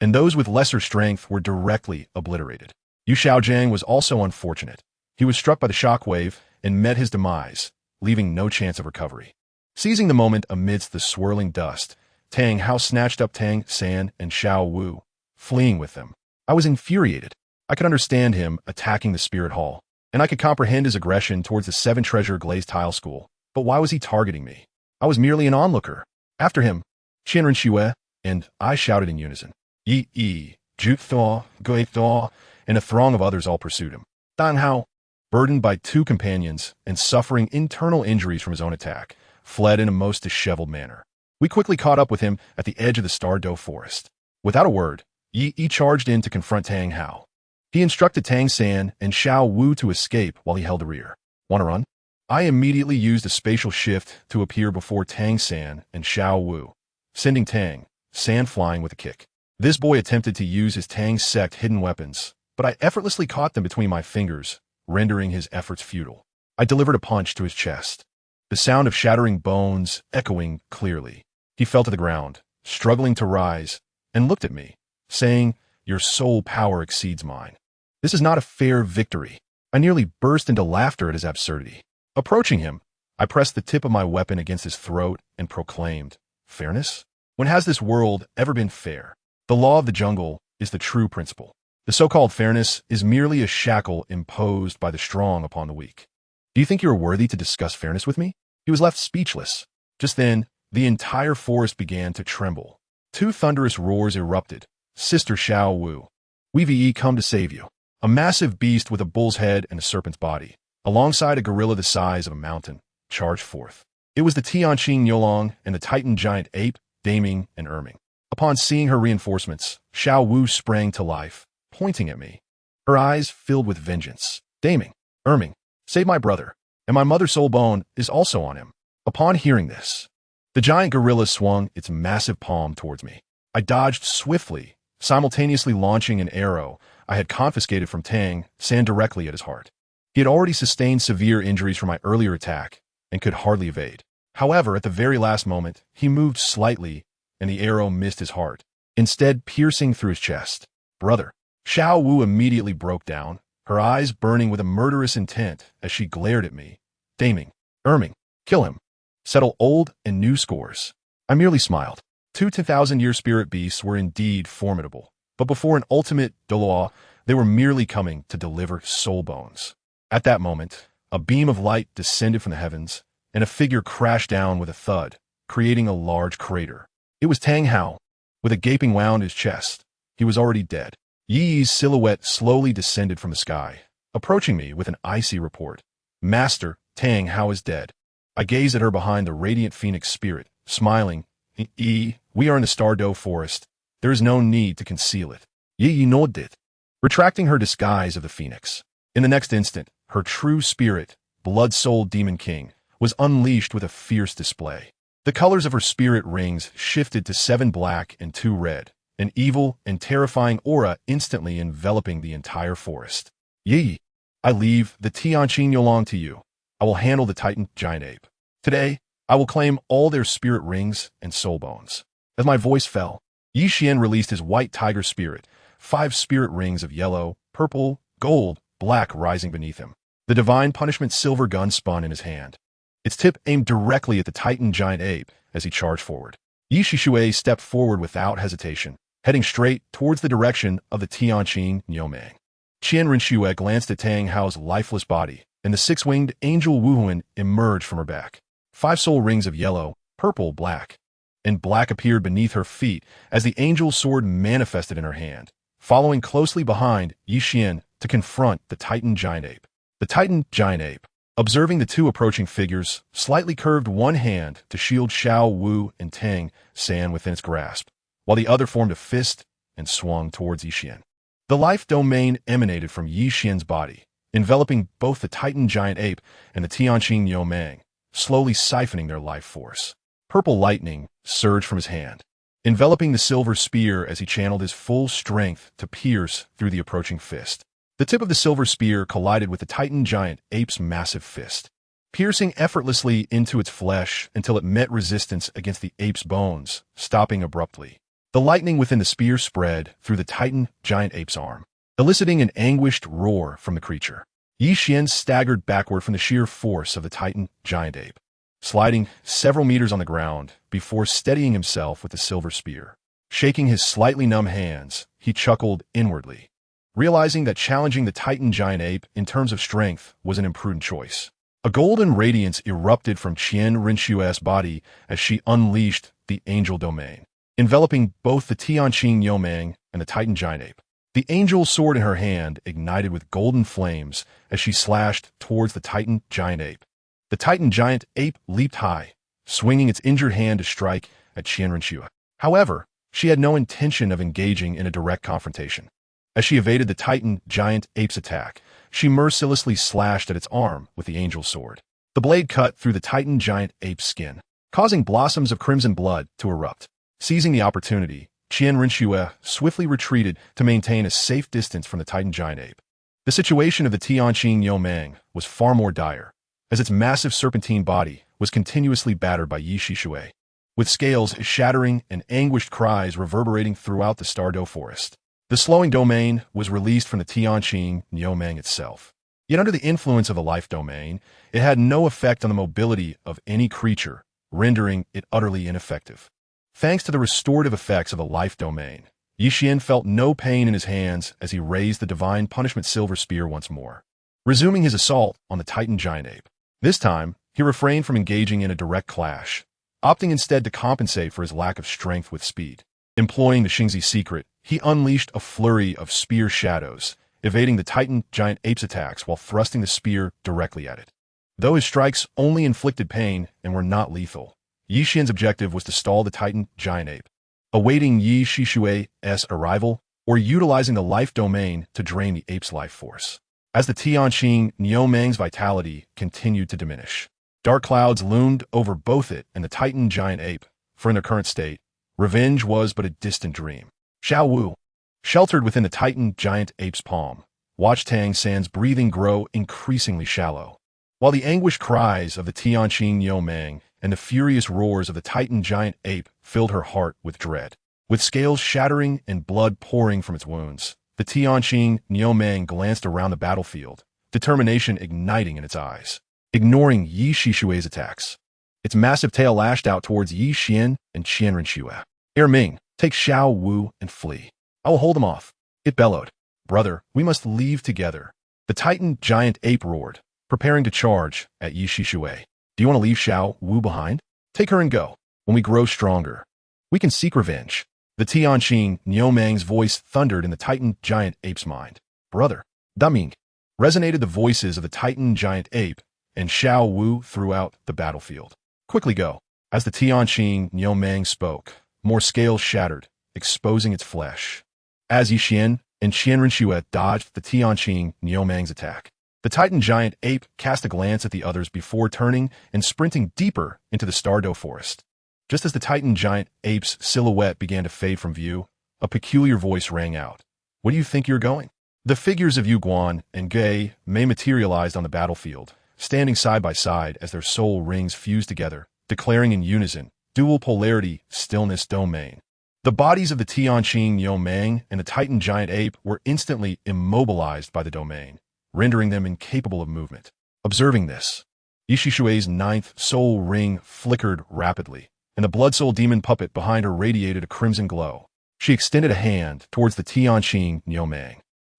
and those with lesser strength were directly obliterated. Yu Xiaojiang was also unfortunate. He was struck by the shockwave and met his demise, leaving no chance of recovery. Seizing the moment amidst the swirling dust, Tang Hao snatched up Tang San and Xiao Wu, fleeing with them. I was infuriated. I could understand him attacking the spirit hall, and I could comprehend his aggression towards the 7-treasure glazed tile school. But why was he targeting me? I was merely an onlooker. After him, Qian Renshue and I shouted in unison. Yi, Ju Thaw, Gui Thaw, and a throng of others all pursued him. Dan Hao, burdened by 2 companions and suffering internal injuries from his own attack, fled in a most disheveled manner. We quickly caught up with him at the edge of the Star-Do forest. Without a word, Yi charged in to confront Tang Hao. He instructed Tang San and Xiao Wu to escape while he held the rear. "Want to run?" I immediately used a spatial shift to appear before Tang San and Xiao Wu, sending Tang San flying with a kick. This boy attempted to use his Tang sect hidden weapons, but I effortlessly caught them between my fingers, rendering his efforts futile. I delivered a punch to his chest, the sound of shattering bones echoing clearly. He fell to the ground, struggling to rise, and looked at me, saying, "Your soul power exceeds mine. This is not a fair victory." I nearly burst into laughter at his absurdity. Approaching him, I pressed the tip of my weapon against his throat and proclaimed, "Fairness? When has this world ever been fair? The law of the jungle is the true principle. The so-called fairness is merely a shackle imposed by the strong upon the weak. Do you think you are worthy to discuss fairness with me?" He was left speechless. Just then, the entire forest began to tremble. 2 thunderous roars erupted. "Sister Xiao Wu, we've come to save you." A massive beast with a bull's head and a serpent's body, alongside a gorilla the size of a mountain, charged forth. It was the Tianqing Yolong and the Titan giant ape, Daming and Erming. Upon seeing her reinforcements, Xiao Wu sprang to life, pointing at me. Her eyes filled with vengeance. "Daming, Erming, save my brother, and my mother's soul bone is also on him." Upon hearing this, the giant gorilla swung its massive palm towards me. I dodged swiftly, simultaneously launching an arrow I had confiscated from Tang San directly at his heart. He had already sustained severe injuries from my earlier attack and could hardly evade. However, at the very last moment, he moved slightly and the arrow missed his heart, instead piercing through his chest. "Brother." Xiao Wu immediately broke down, her eyes burning with a murderous intent as she glared at me. "Daming, Erming, kill him. Settle old and new scores." I merely smiled. 2 10,000-year spirit beasts were indeed formidable, but before an ultimate Douluo, they were merely coming to deliver soul bones. At that moment, a beam of light descended from the heavens, and a figure crashed down with a thud, creating a large crater. It was Tang Hao, with a gaping wound in his chest. He was already dead. Yi's silhouette slowly descended from the sky, approaching me with an icy report. "Master, Tang Hao is dead." I gazed at her behind the radiant phoenix spirit, smiling. "We are in the Star-Do forest. There is no need to conceal it." Yi nodded, retracting her disguise of the phoenix. In the next instant, her true spirit, blood-souled demon king, was unleashed with a fierce display. The colors of her spirit rings shifted to 7 black and 2 red, an evil and terrifying aura instantly enveloping the entire forest. "Yi, I leave the Tianqing Yolong to you. I will handle the Titan giant ape. Today, I will claim all their spirit rings and soul bones." As my voice fell, Yi Qian released his white tiger spirit, 5 spirit rings of yellow, purple, gold, black rising beneath him. The divine punishment silver gun spun in his hand, its tip aimed directly at the Titan giant ape as he charged forward. Yi Shishui stepped forward without hesitation, heading straight towards the direction of the Tianqing Niumang. Qian Rinxue glanced at Tang Hao's lifeless body, and the 6-winged angel Wuhuan emerged from her back. 5 soul rings of yellow, purple, black, and black appeared beneath her feet as the angel's sword manifested in her hand, following closely behind Yi Qian to confront the Titan giant ape. The Titan giant ape, observing the 2 approaching figures, slightly curved one hand to shield Xiao Wu and Tang San within its grasp, while the other formed a fist and swung towards Yi Qian. The life domain emanated from Yi Qian's body, enveloping both the Titan giant ape and the Tianqing Niumang, slowly siphoning their life force. Purple lightning surged from his hand, enveloping the silver spear as he channeled his full strength to pierce through the approaching fist. The tip of the silver spear collided with the Titan giant ape's massive fist, piercing effortlessly into its flesh until it met resistance against the ape's bones, stopping abruptly. The lightning within the spear spread through the Titan giant ape's arm, eliciting an anguished roar from the creature. Yi Qian staggered backward from the sheer force of the Titan giant ape, sliding several meters on the ground before steadying himself with the silver spear. Shaking his slightly numb hands, he chuckled inwardly, realizing that challenging the Titan giant ape in terms of strength was an imprudent choice. A golden radiance erupted from Qian Rinxue's body as she unleashed the angel domain, enveloping both the Tianqing Yomang and the Titan giant ape. The angel sword in her hand ignited with golden flames as she slashed towards the Titan giant ape. The Titan giant ape leaped high, swinging its injured hand to strike at Qian. However, she had no intention of engaging in a direct confrontation. As she evaded the Titan giant ape's attack, she mercilessly slashed at its arm with the angel sword. The blade cut through the Titan giant ape's skin, causing blossoms of crimson blood to erupt. Seizing the opportunity, Qian swiftly retreated to maintain a safe distance from the Titan giant ape. The situation of the Tianqing Yomang was far more dire, as its massive serpentine body was continuously battered by Yi Shishui, with scales shattering and anguished cries reverberating throughout the Stardo forest. The slowing domain was released from the Tianqing Yomang itself. Yet under the influence of the life domain, it had no effect on the mobility of any creature, rendering it utterly ineffective. Thanks to the restorative effects of the life domain, Yixian felt no pain in his hands as he raised the divine punishment silver spear once more, resuming his assault on the Titan giant ape. This time, he refrained from engaging in a direct clash, opting instead to compensate for his lack of strength with speed. Employing the Xunji secret, he unleashed a flurry of spear shadows, evading the Titan giant ape's attacks while thrusting the spear directly at it. Though his strikes only inflicted pain and were not lethal, Yixian's objective was to stall the Titan giant ape, awaiting Yi Shishui's arrival or utilizing the life domain to drain the ape's life force. As the Tianqing Yomang's vitality continued to diminish, dark clouds loomed over both it and the Titan giant ape, for in their current state, revenge was but a distant dream. Xiao Wu, sheltered within the Titan giant ape's palm, watched Tang San's breathing grow increasingly shallow, while the anguished cries of the Tianqing Yomang and the furious roars of the Titan giant ape filled her heart with dread. With scales shattering and blood pouring from its wounds, the Tianqing Yomang glanced around the battlefield, determination igniting in its eyes. Ignoring Yi Shishui's attacks, its massive tail lashed out towards Yi Xian and Qian. Ming, take Xiao Wu and flee. I will hold them off. It bellowed. Brother, we must leave together. The Titan giant ape roared, preparing to charge at Yi Shishui. Do you want to leave Xiao Wu behind? Take her and go. When we grow stronger, we can seek revenge. The Tianqing Yomang's voice thundered in the Titan giant ape's mind. Brother, Daming, resonated the voices of the Titan giant ape and Xiao Wu throughout the battlefield. Quickly go. As the Tianqing Yomang spoke, more scales shattered, exposing its flesh. As Yixian and Qian dodged the Tianqing Yomang's attack, the Titan giant ape cast a glance at the others before turning and sprinting deeper into the Stardo forest. Just as the Titan giant ape's silhouette began to fade from view, a peculiar voice rang out. Where do you think you're going? The figures of Yu Guan and Gei Mei materialized on the battlefield, standing side by side as their soul rings fused together, declaring in unison, dual polarity, stillness domain. The bodies of the Tianqing Yomang and the Titan giant ape were instantly immobilized by the domain, rendering them incapable of movement. Observing this, Yi Shishui's ninth soul ring flickered rapidly, and the blood soul demon puppet behind her radiated a crimson glow. She extended a hand towards the Tianqing Yomang,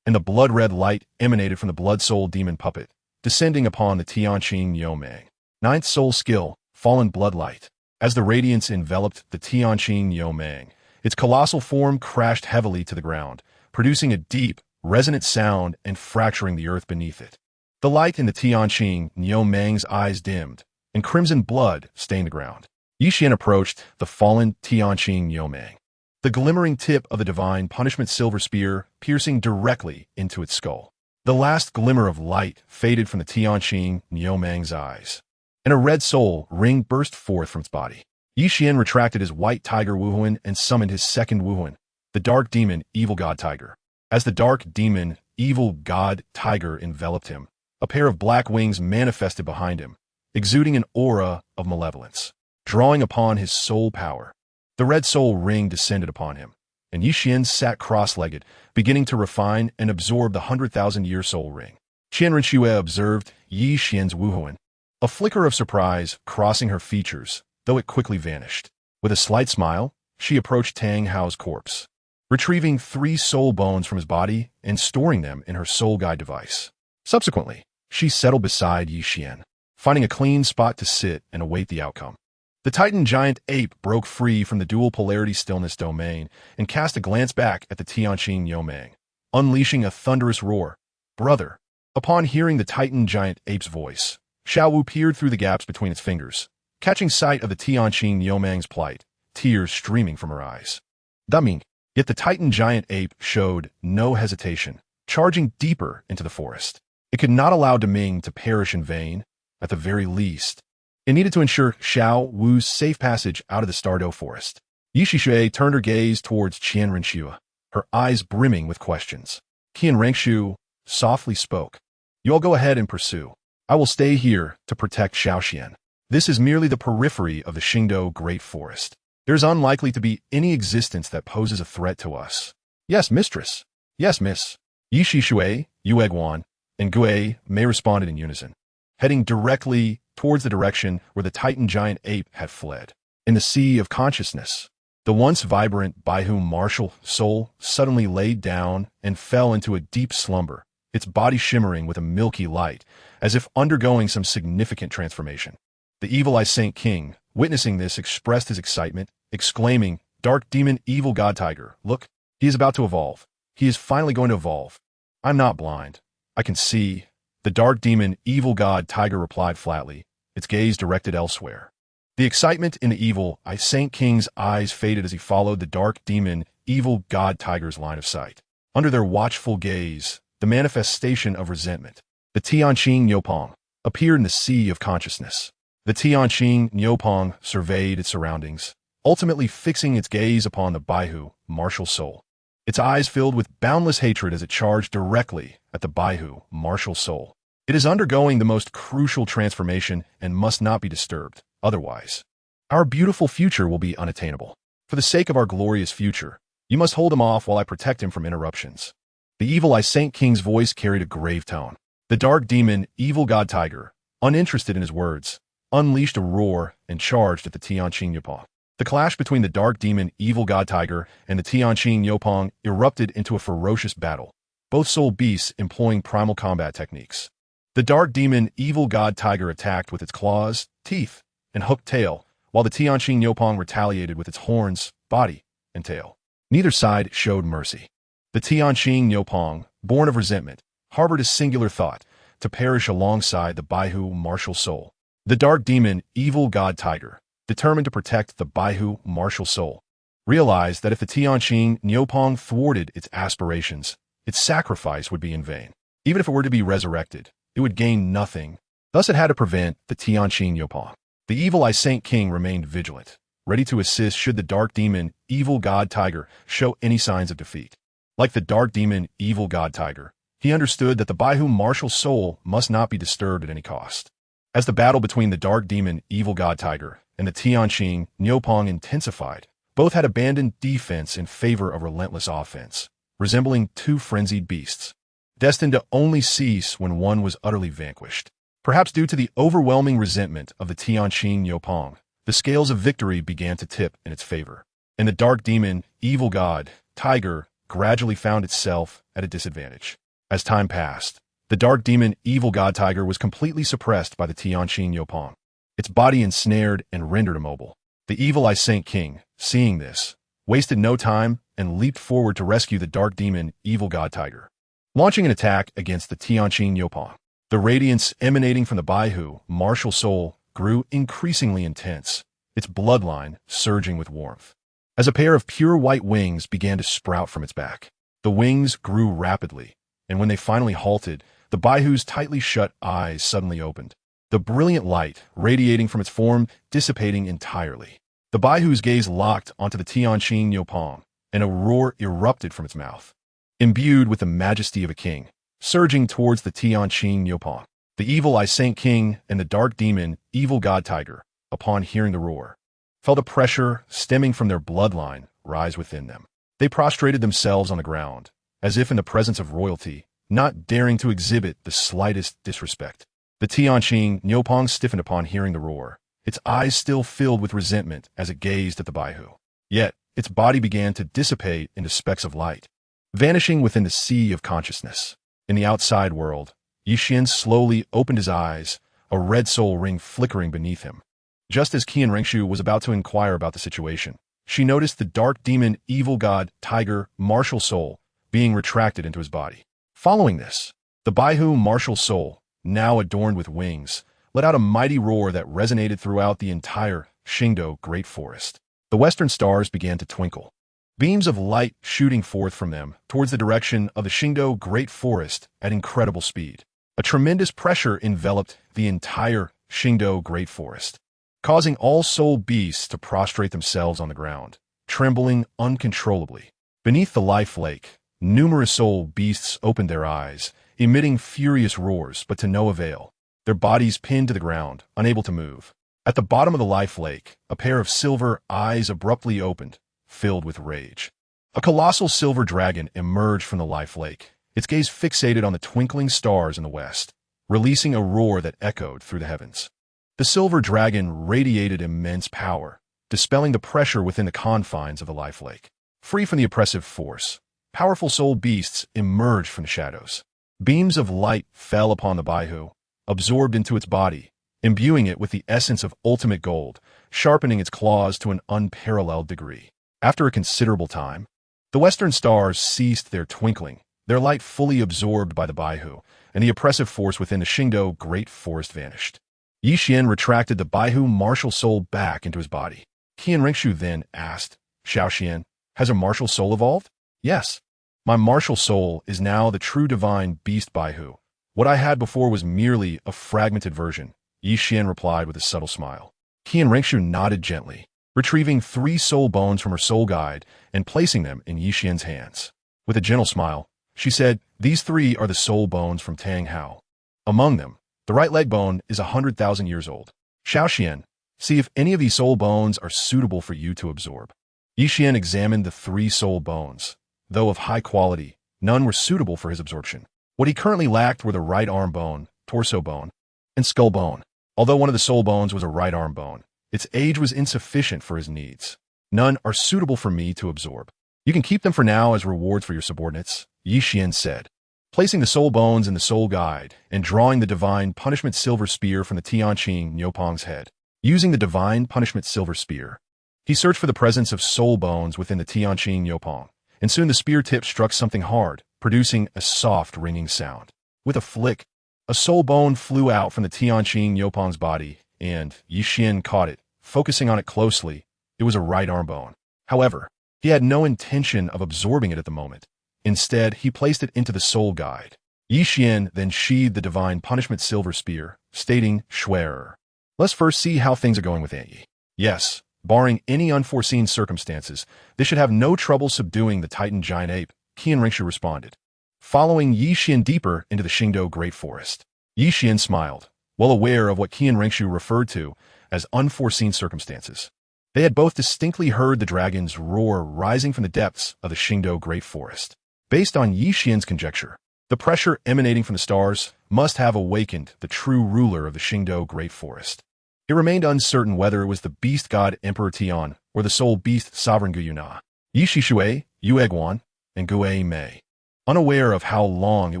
and the blood-red light emanated from the blood soul demon puppet, descending upon the Tianqing Yomang. Ninth soul skill, fallen blood light. As the radiance enveloped the Tianqing Yomang, its colossal form crashed heavily to the ground, producing a deep, resonant sound and fracturing the earth beneath it. The light in the Tianqing Yomang's eyes dimmed, and crimson blood stained the ground. Yixian approached the fallen Tianqing Yomang, the glimmering tip of the divine punishment silver spear piercing directly into its skull. The last glimmer of light faded from the Tianqing Yomang's eyes, and a red soul ring burst forth from its body. Yixian retracted his white tiger Wuhuan and summoned his second Wuhuan, the dark demon evil god tiger. As the dark demon evil god tiger enveloped him, a pair of black wings manifested behind him, exuding an aura of malevolence, drawing upon his soul power. The red soul ring descended upon him, and Yixian sat cross-legged, beginning to refine and absorb the 100,000-year soul ring. Qian observed Yixian's Wuhuan, a flicker of surprise crossing her features, though it quickly vanished. With a slight smile, she approached Tang Hao's corpse, retrieving 3 soul bones from his body and storing them in her soul guide device. Subsequently, she settled beside Yixian, finding a clean spot to sit and await the outcome. The Titan giant ape broke free from the dual polarity stillness domain and cast a glance back at the Tianqing Yomang, unleashing a thunderous roar. Brother! Upon hearing the Titan giant ape's voice, Xiaowu peered through the gaps between its fingers, catching sight of the Tianqing Yomang's plight, tears streaming from her eyes. Duming! Yet the Titan giant ape showed no hesitation, charging deeper into the forest. It could not allow Deming to perish in vain, at the very least. It needed to ensure Xiao Wu's safe passage out of the Stardow forest. Yixishui turned her gaze towards Qian Renshua, her eyes brimming with questions. Qian Rengshu softly spoke. You all go ahead and pursue. I will stay here to protect Shaoxian. This is merely the periphery of the Xingdou Great Forest. There is unlikely to be any existence that poses a threat to us. Yes, mistress. Yes, miss. Yixishui, Yueguan, and Gui Mei responded in unison, heading directly towards the direction where the Titan giant ape had fled. In the sea of consciousness, the once vibrant Baihu martial soul suddenly laid down and fell into a deep slumber, its body shimmering with a milky light, as if undergoing some significant transformation. The evil-eye Saint King, witnessing this, expressed his excitement, exclaiming, Dark Demon Evil God Tiger, look, he is about to evolve. He is finally going to evolve. I'm not blind. I can see. The Dark Demon Evil God Tiger replied flatly, its gaze directed elsewhere. The excitement in the evil-eye Saint King's eyes faded as he followed the Dark Demon Evil God Tiger's line of sight. Under their watchful gaze, the manifestation of resentment, the Tianqing Niupong, appeared in the sea of consciousness. The Tianqing Niupong surveyed its surroundings, ultimately fixing its gaze upon the Baihu martial soul. Its eyes filled with boundless hatred as it charged directly at the Baihu martial soul. It is undergoing the most crucial transformation and must not be disturbed, otherwise our beautiful future will be unattainable. For the sake of our glorious future, you must hold him off while I protect him from interruptions. The evil-eye Saint King's voice carried a grave tone. The Dark Demon Evil God Tiger, uninterested in his words, unleashed a roar and charged at the Tianqing Niupong. The clash between the Dark Demon Evil God Tiger and the Tianqing Niupong erupted into a ferocious battle, both soul beasts employing primal combat techniques. The Dark Demon Evil God Tiger attacked with its claws, teeth, and hooked tail, while the Tianqing Niupong retaliated with its horns, body, and tail. Neither side showed mercy. The Tianqing Niupong, born of resentment, harbored a singular thought, to perish alongside the Baihu martial soul. The Dark Demon Evil God Tiger, determined to protect the Baihu martial soul, realized that if the Tianqing Niupong thwarted its aspirations, its sacrifice would be in vain. Even if it were to be resurrected, it would gain nothing. Thus it had to prevent the Tianqing Niupong. The evil-eye Saint King remained vigilant, ready to assist should the Dark Demon Evil God Tiger show any signs of defeat. Like the Dark Demon Evil God Tiger, he understood that the Baihu martial soul must not be disturbed at any cost. As the battle between the Dark Demon Evil God Tiger and the Tianqing Niupong intensified, both had abandoned defense in favor of relentless offense, resembling two frenzied beasts, destined to only cease when one was utterly vanquished. Perhaps due to the overwhelming resentment of the Tianqing Niupong, the scales of victory began to tip in its favor, and the Dark Demon Evil God Tiger gradually found itself at a disadvantage. As time passed, the Dark Demon Evil God Tiger was completely suppressed by the Tianqing Niupong, its body ensnared and rendered immobile. The evil-eye Saint King, seeing this, wasted no time and leaped forward to rescue the Dark Demon Evil God Tiger, launching an attack against the Tianqing Niupong. The radiance emanating from the Baihu martial soul grew increasingly intense, its bloodline surging with warmth. As a pair of pure white wings began to sprout from its back, the wings grew rapidly, and when they finally halted, the Baihu's tightly shut eyes suddenly opened, the brilliant light radiating from its form dissipating entirely. The Baihu's gaze locked onto the Tianqing Niupong, and a roar erupted from its mouth. Imbued with the majesty of a king, surging towards the Tianqing Niupong, the evil-eye Saint King and the Dark Demon Evil God Tiger, upon hearing the roar, felt a pressure stemming from their bloodline rise within them. They prostrated themselves on the ground, as if in the presence of royalty, not daring to exhibit the slightest disrespect. The Tianqing Niupong stiffened upon hearing the roar, its eyes still filled with resentment as it gazed at the Baihu. Yet, its body began to dissipate into specks of light, vanishing within the sea of consciousness. In the outside world, Yixian slowly opened his eyes, a red soul ring flickering beneath him. Just as Qian Rengshu was about to inquire about the situation, she noticed the dark demon, evil god, tiger, martial soul, being retracted into his body. Following this, the Baihu martial soul, now adorned with wings, let out a mighty roar that resonated throughout the entire Xingdo Great Forest. The western stars began to twinkle, beams of light shooting forth from them towards the direction of the Xingdo Great Forest at incredible speed. A tremendous pressure enveloped the entire Xingdo Great Forest, causing all soul beasts to prostrate themselves on the ground, trembling uncontrollably. Beneath the life lake, numerous soul beasts opened their eyes, emitting furious roars, but to no avail, their bodies pinned to the ground, unable to move. At the bottom of the life lake, a pair of silver eyes abruptly opened, filled with rage. A colossal silver dragon emerged from the life lake, its gaze fixated on the twinkling stars in the west, releasing a roar that echoed through the heavens. The silver dragon radiated immense power, dispelling the pressure within the confines of the life lake. Free from the oppressive force, powerful soul beasts emerged from the shadows. Beams of light fell upon the Baihu, absorbed into its body, imbuing it with the essence of ultimate gold, sharpening its claws to an unparalleled degree. After a considerable time, the western stars ceased their twinkling, their light fully absorbed by the Baihu, and the oppressive force within the Xingdo Great Forest vanished. Qian retracted the Baihu martial soul back into his body. Qian Rengshu then asked, Xian, has a martial soul evolved? Yes. My martial soul is now the true divine beast Baihu. What I had before was merely a fragmented version, Qian replied with a subtle smile. Qian Rengshu nodded gently, retrieving 3 soul bones from her soul guide and placing them in Qian's hands. With a gentle smile, she said, these 3 are the soul bones from Tang Hao. Among them, the right leg bone is 100,000 years old. Xian, see if any of these soul bones are suitable for you to absorb. Qian examined the 3 soul bones. Though of high quality, none were suitable for his absorption. What he currently lacked were the right arm bone, torso bone, and skull bone. Although one of the soul bones was a right arm bone, its age was insufficient for his needs. None are suitable for me to absorb. You can keep them for now as rewards for your subordinates, Qian said. Placing the soul bones in the soul guide and drawing the divine punishment silver spear from the Tianqing Niupong's head. Using the divine punishment silver spear, he searched for the presence of soul bones within the Tianqing Niupong, and soon the spear tip struck something hard, producing a soft ringing sound. With a flick, a soul bone flew out from the Tianqing Niupong's body, and Qian caught it, focusing on it closely. It was a right arm bone. However, he had no intention of absorbing it at the moment. Instead, he placed it into the soul guide. Qian then sheathed the divine punishment silver spear, stating, Schwerer. Let's first see how things are going with Aunt Yi. Yes, barring any unforeseen circumstances, they should have no trouble subduing the Titan giant ape, Qian Rengshu responded. Following Qian deeper into the Xingdo Great Forest, Qian smiled, well aware of what Qian Rengshu referred to as unforeseen circumstances. They had both distinctly heard the dragon's roar rising from the depths of the Xingdo Great Forest. Based on Qian's conjecture, the pressure emanating from the stars must have awakened the true ruler of the Xingdo Great Forest. It remained uncertain whether it was the beast god Emperor Tian or the soul beast sovereign Gu Yuna, Yishishui, Yueguan, and Gue Mei. Unaware of how long it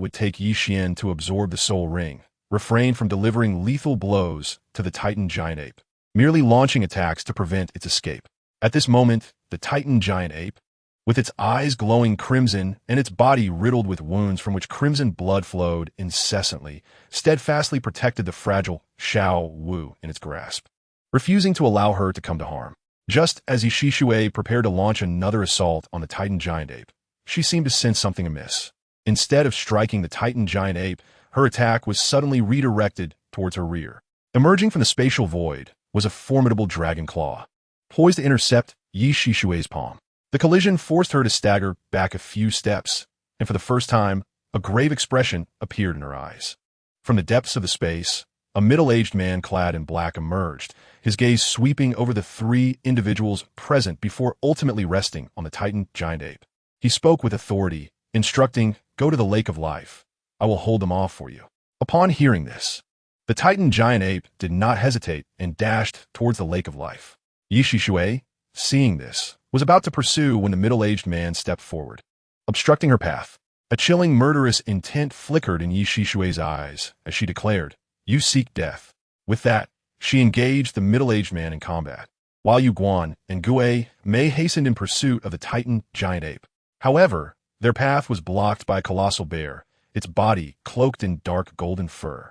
would take Qian to absorb the soul ring, refrained from delivering lethal blows to the Titan giant ape, merely launching attacks to prevent its escape. At this moment, the Titan giant ape, with its eyes glowing crimson and its body riddled with wounds from which crimson blood flowed incessantly, steadfastly protected the fragile Xiao Wu in its grasp, refusing to allow her to come to harm. Just as Yishishui prepared to launch another assault on the Titan giant ape, she seemed to sense something amiss. Instead of striking the Titan giant ape, her attack was suddenly redirected towards her rear. Emerging from the spatial void was a formidable dragon claw, poised to intercept Yishishui's palm. The collision forced her to stagger back a few steps, and for the first time, a grave expression appeared in her eyes. From the depths of the space, a middle-aged man clad in black emerged, his gaze sweeping over the 3 individuals present before ultimately resting on the Titan giant ape. He spoke with authority, instructing, "Go to the Lake of Life. I will hold them off for you." Upon hearing this, the Titan giant ape did not hesitate and dashed towards the Lake of Life. Yishishui, seeing this, was about to pursue when the middle-aged man stepped forward, obstructing her path. A chilling murderous intent flickered in Yishishui's eyes as she declared, "You seek death." With that, she engaged the middle-aged man in combat, while Yu Guan and Gue Mei hastened in pursuit of the Titan giant ape. However, their path was blocked by a colossal bear, its body cloaked in dark golden fur,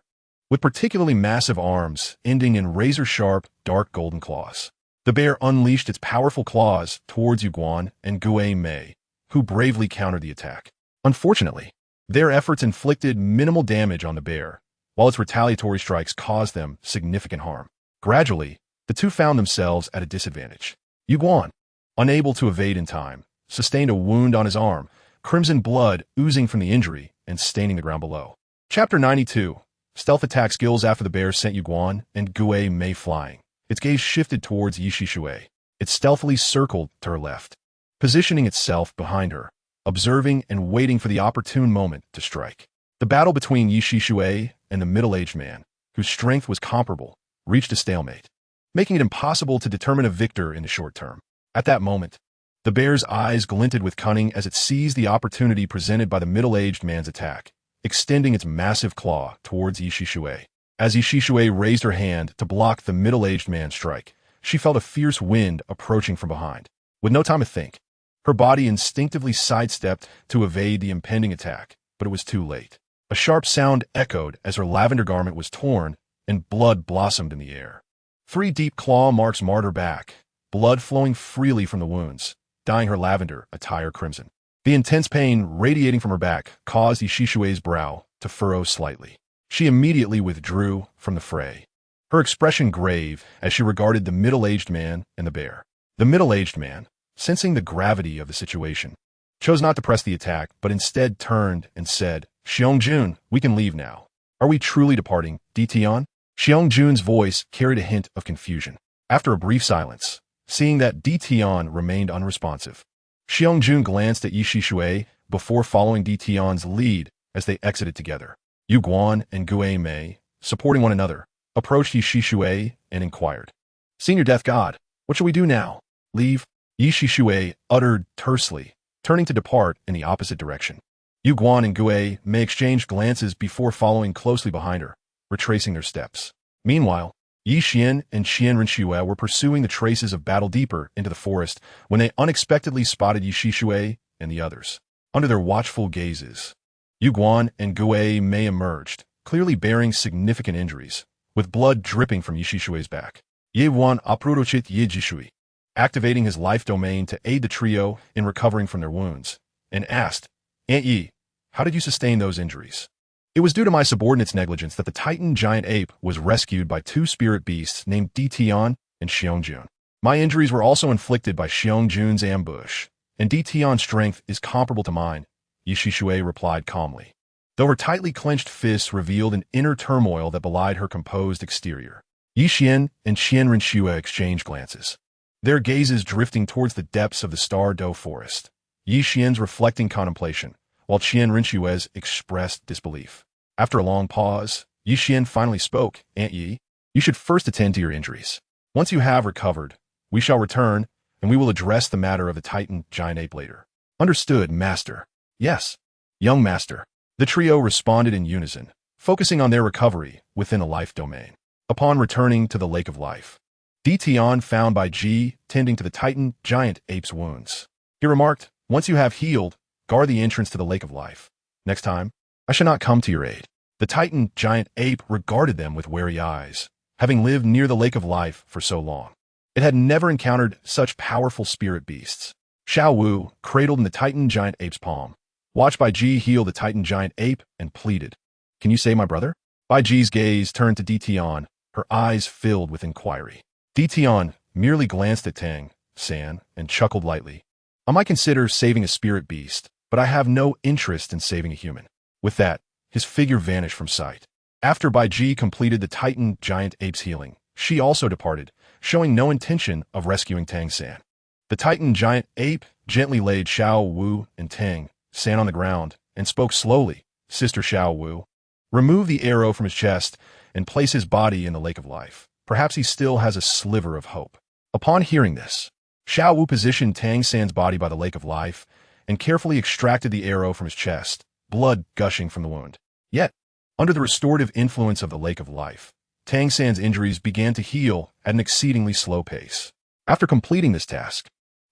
with particularly massive arms ending in razor-sharp, dark golden claws. The bear unleashed its powerful claws towards Yu Guan and Gue Mei, who bravely countered the attack. Unfortunately, their efforts inflicted minimal damage on the bear, while its retaliatory strikes caused them significant harm. Gradually, the two found themselves at a disadvantage. Yu Guan, unable to evade in time, sustained a wound on his arm, crimson blood oozing from the injury and staining the ground below. Chapter 92. Stealth attack skills. After the bear sent Yu Guan and Gue Mei flying, its gaze shifted towards Yishi Shui. It stealthily circled to her left, positioning itself behind her, observing and waiting for the opportune moment to strike. The battle between Yishi Shui and the middle-aged man, whose strength was comparable, reached a stalemate, making it impossible to determine a victor in the short term. At that moment, the bear's eyes glinted with cunning as it seized the opportunity presented by the middle-aged man's attack, extending its massive claw towards Yishi Shui. As Yishi Shui raised her hand to block the middle-aged man's strike, she felt a fierce wind approaching from behind. With no time to think, her body instinctively sidestepped to evade the impending attack, but it was too late. A sharp sound echoed as her lavender garment was torn and blood blossomed in the air. 3 deep claw marks marred her back, blood flowing freely from the wounds, dyeing her lavender attire crimson. The intense pain radiating from her back caused Yishi Shui's brow to furrow slightly. She immediately withdrew from the fray, her expression grave as she regarded the middle-aged man and the bear. The middle-aged man, sensing the gravity of the situation, chose not to press the attack, but instead turned and said, "Xiong-jun, we can leave now. Are we truly departing, Ditian?" Xiong-jun's voice carried a hint of confusion. After a brief silence, seeing that Ditian remained unresponsive, Xiong-jun glanced at Yishi Shui before following Ditian's lead as they exited together. Yu Guan and Gue Mei, supporting one another, approached Yishi Shui and inquired, "Senior Death God, what shall we do now? Leave?" Yishi Shui uttered tersely, turning to depart in the opposite direction. Yu Guan and Gue Mei exchanged glances before following closely behind her, retracing their steps. Meanwhile, Yi Xian and Qian Renshue were pursuing the traces of battle deeper into the forest when they unexpectedly spotted Yishi Shui and the others. Under their watchful gazes, Yu Guan and Gue Mei emerged, clearly bearing significant injuries, with blood dripping from Yishi Shui's back. Ye Wan aprurochit Ye Jishui, activating his life domain to aid the trio in recovering from their wounds, and asked, "Aunt Yi, how did you sustain those injuries?" "It was due to my subordinate's negligence that the Titan giant ape was rescued by 2 spirit beasts named Ditian and Xiong-jun. My injuries were also inflicted by Xiong-jun's ambush, and Ditian's strength is comparable to mine," Yishi Shui replied calmly, though her tightly clenched fists revealed an inner turmoil that belied her composed exterior. Yi Xian and Qian Renshue exchanged glances, their gazes drifting towards the depths of the Star Doe forest. Yi Xian's reflecting contemplation, while Qian Renshue's expressed disbelief. After a long pause, Yi Xian finally spoke, "Aunt Yi, you should first attend to your injuries. Once you have recovered, we shall return, and we will address the matter of the Titan giant ape later." "Understood, Master." "Yes, young Master." The trio responded in unison, focusing on their recovery within a life domain. Upon returning to the Lake of Life, Ditian found Bai Ji tending to the Titan giant ape's wounds. He remarked, "Once you have healed, guard the entrance to the Lake of Life. Next time, I shall not come to your aid." The Titan giant ape regarded them with wary eyes, having lived near the Lake of Life for so long. It had never encountered such powerful spirit beasts. Xiao Wu, cradled in the Titan giant ape's palm, watched Bai Ji heal the Titan giant ape and pleaded, "Can you save my brother?" Bai Ji's gaze turned to Ditian, her eyes filled with inquiry. Ditian merely glanced at Tang San and chuckled lightly. "I might consider saving a spirit beast, but I have no interest in saving a human." With that, his figure vanished from sight. After Bai Ji completed the Titan giant ape's healing, she also departed, showing no intention of rescuing Tang San. The Titan giant ape gently laid Xiao Wu and Tang San on the ground and spoke slowly, "Sister Xiao Wu, remove the arrow from his chest and place his body in the Lake of Life. Perhaps he still has a sliver of hope." Upon hearing this, Xiao Wu positioned Tang San's body by the Lake of Life and carefully extracted the arrow from his chest, blood gushing from the wound. Yet, under the restorative influence of the Lake of Life, Tang San's injuries began to heal at an exceedingly slow pace. After completing this task,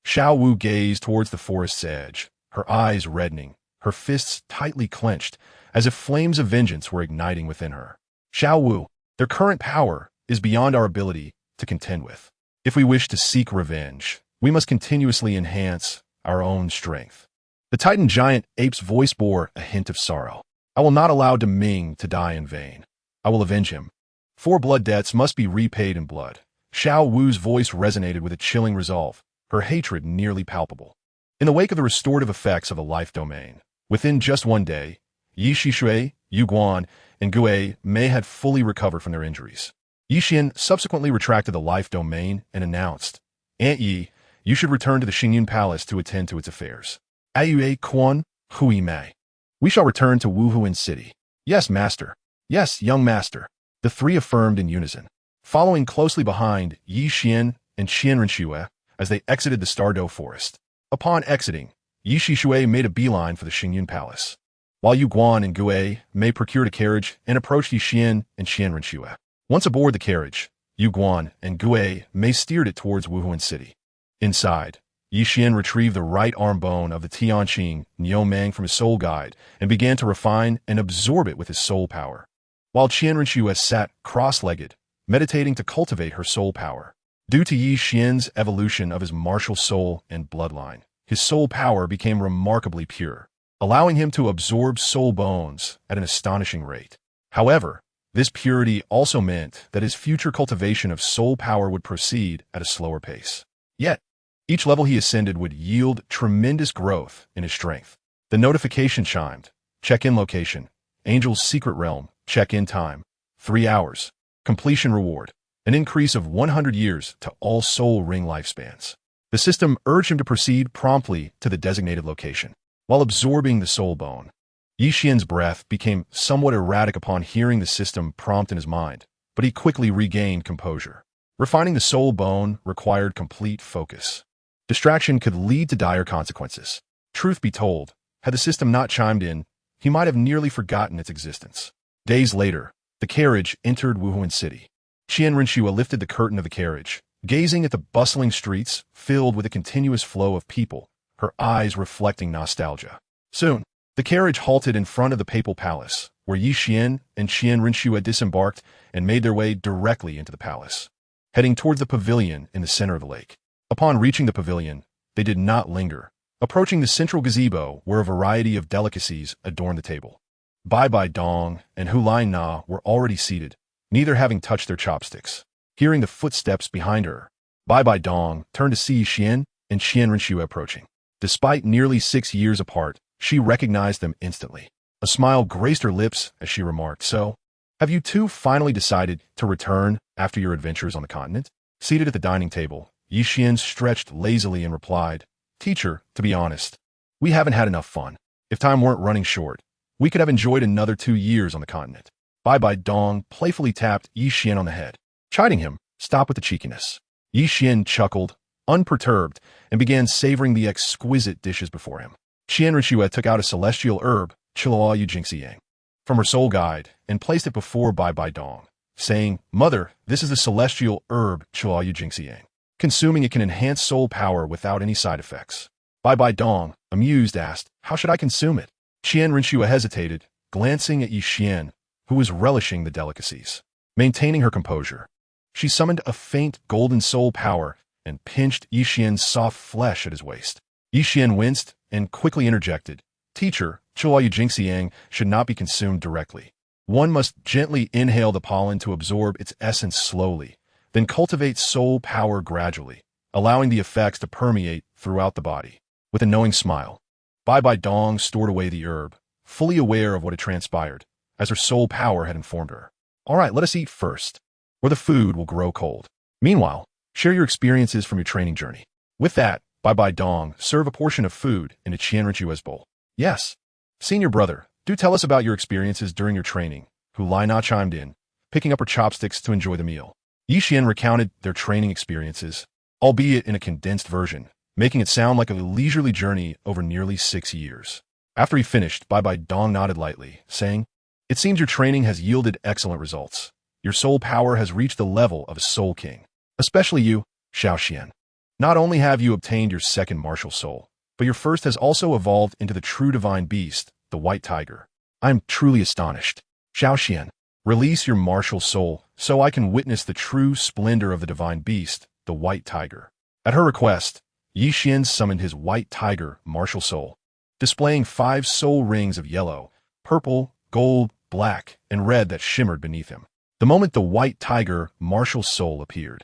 Xiao Wu gazed towards the forest's edge, her eyes reddening, her fists tightly clenched, as if flames of vengeance were igniting within her. Xiao Wu, their current power is beyond our ability to contend with. If we wish to seek revenge, we must continuously enhance our own strength. The Titan giant ape's voice bore a hint of sorrow. I will not allow Deming to die in vain. I will avenge him. 4 blood debts must be repaid in blood. Xiao Wu's voice resonated with a chilling resolve, her hatred nearly palpable. In the wake of the restorative effects of the life domain, within just one day, Yi Shishui, Yu Guan, and Gue Mei had fully recovered from their injuries. Yi Xian subsequently retracted the life domain and announced, Aunt Yi, you should return to the Xingyun Palace to attend to its affairs. Ayue Quan, Hui Mei. We shall return to Wuhuan City. Yes, master. Yes, young master. The 3 affirmed in unison. Following closely behind Yi Xian and Qian Renshue as they exited the Stardow Forest. Upon exiting, Yi Shishui made a beeline for the Xingyun Palace, while Yu Guan and Gue Mei procured a carriage and approached Yi Xian and Qian Renshue. Once aboard the carriage, Yu Guan and Gue Mei steered it towards Wuhuan City. Inside, Yi Xian retrieved the right arm bone of the Tianqing Niu Mang from his soul guide and began to refine and absorb it with his soul power, while Qian Renshue sat cross-legged, meditating to cultivate her soul power. Due to Yi Xian's evolution of his martial soul and bloodline, his soul power became remarkably pure, allowing him to absorb soul bones at an astonishing rate. However, this purity also meant that his future cultivation of soul power would proceed at a slower pace. Yet, each level he ascended would yield tremendous growth in his strength. The notification chimed. Check-in location. Angel's Secret Realm. Check-in time. 3 hours. Completion reward. An increase of 100 years to all soul ring lifespans. The system urged him to proceed promptly to the designated location. While absorbing the soul bone, Yi Xian's breath became somewhat erratic upon hearing the system prompt in his mind, but he quickly regained composure. Refining the soul bone required complete focus. Distraction could lead to dire consequences. Truth be told, had the system not chimed in, he might have nearly forgotten its existence. Days later, the carriage entered Wuhuan City. Qian Renshue lifted the curtain of the carriage, gazing at the bustling streets filled with a continuous flow of people, her eyes reflecting nostalgia. Soon, the carriage halted in front of the papal palace, where Yi Xian and Qian Renshue had disembarked and made their way directly into the palace, heading towards the pavilion in the center of the lake. Upon reaching the pavilion, they did not linger, approaching the central gazebo where a variety of delicacies adorned the table. BibiDong and Hulai Na were already seated, neither having touched their chopsticks. Hearing the footsteps behind her, BibiDong turned to see Qian and Qian Renshue approaching. Despite nearly 6 years apart, she recognized them instantly. A smile graced her lips as she remarked, "So, have you two finally decided to return after your adventures on the continent?" Seated at the dining table, Yi Xian stretched lazily and replied, "Teacher, to be honest, we haven't had enough fun. If time weren't running short, we could have enjoyed another 2 years on the continent." BibiDong playfully tapped Yi Xian on the head, chiding him, "Stop with the cheekiness." Yi Xian chuckled, unperturbed, and began savoring the exquisite dishes before him. Qian Renshue took out a celestial herb, Chiluo Yu Jingxiyang, from her soul guide and placed it before BibiDong, saying, "Mother, this is the celestial herb Chiluo Yu Jingxiyang. Consuming it can enhance soul power without any side effects." BibiDong, amused, asked, "How should I consume it?" Qian Renshue hesitated, glancing at Yi Xian, who was relishing the delicacies. Maintaining her composure, she summoned a faint golden soul power and pinched Yi Xian's soft flesh at his waist. Yi Xian winced and quickly interjected, "Teacher, Chiluo Yu Jingxiyang should not be consumed directly. One must gently inhale the pollen to absorb its essence slowly, then cultivate soul power gradually, allowing the effects to permeate throughout the body." With a knowing smile, BibiDong stored away the herb, fully aware of what had transpired, as her soul power had informed her. "All right, let us eat first, or the food will grow cold. Meanwhile, share your experiences from your training journey." With that, BibiDong served a portion of food into Qian Renshue's bowl. "Yes, senior brother, do tell us about your experiences during your training," Hulai Na chimed in, picking up her chopsticks to enjoy the meal. Yi Xian recounted their training experiences, albeit in a condensed version, making it sound like a leisurely journey over nearly 6 years. After he finished, BibiDong nodded lightly, saying, "It seems your training has yielded excellent results. Your soul power has reached the level of a soul king. Especially you, Qian. Not only have you obtained your second martial soul, but your first has also evolved into the true divine beast, the white tiger. I am truly astonished. Qian, release your martial soul so I can witness the true splendor of the divine beast, the white tiger. At her request, Qian summoned his white tiger martial soul, displaying 5 soul rings of yellow, purple, gold, black, and red that shimmered beneath him. The moment the white tiger martial soul appeared,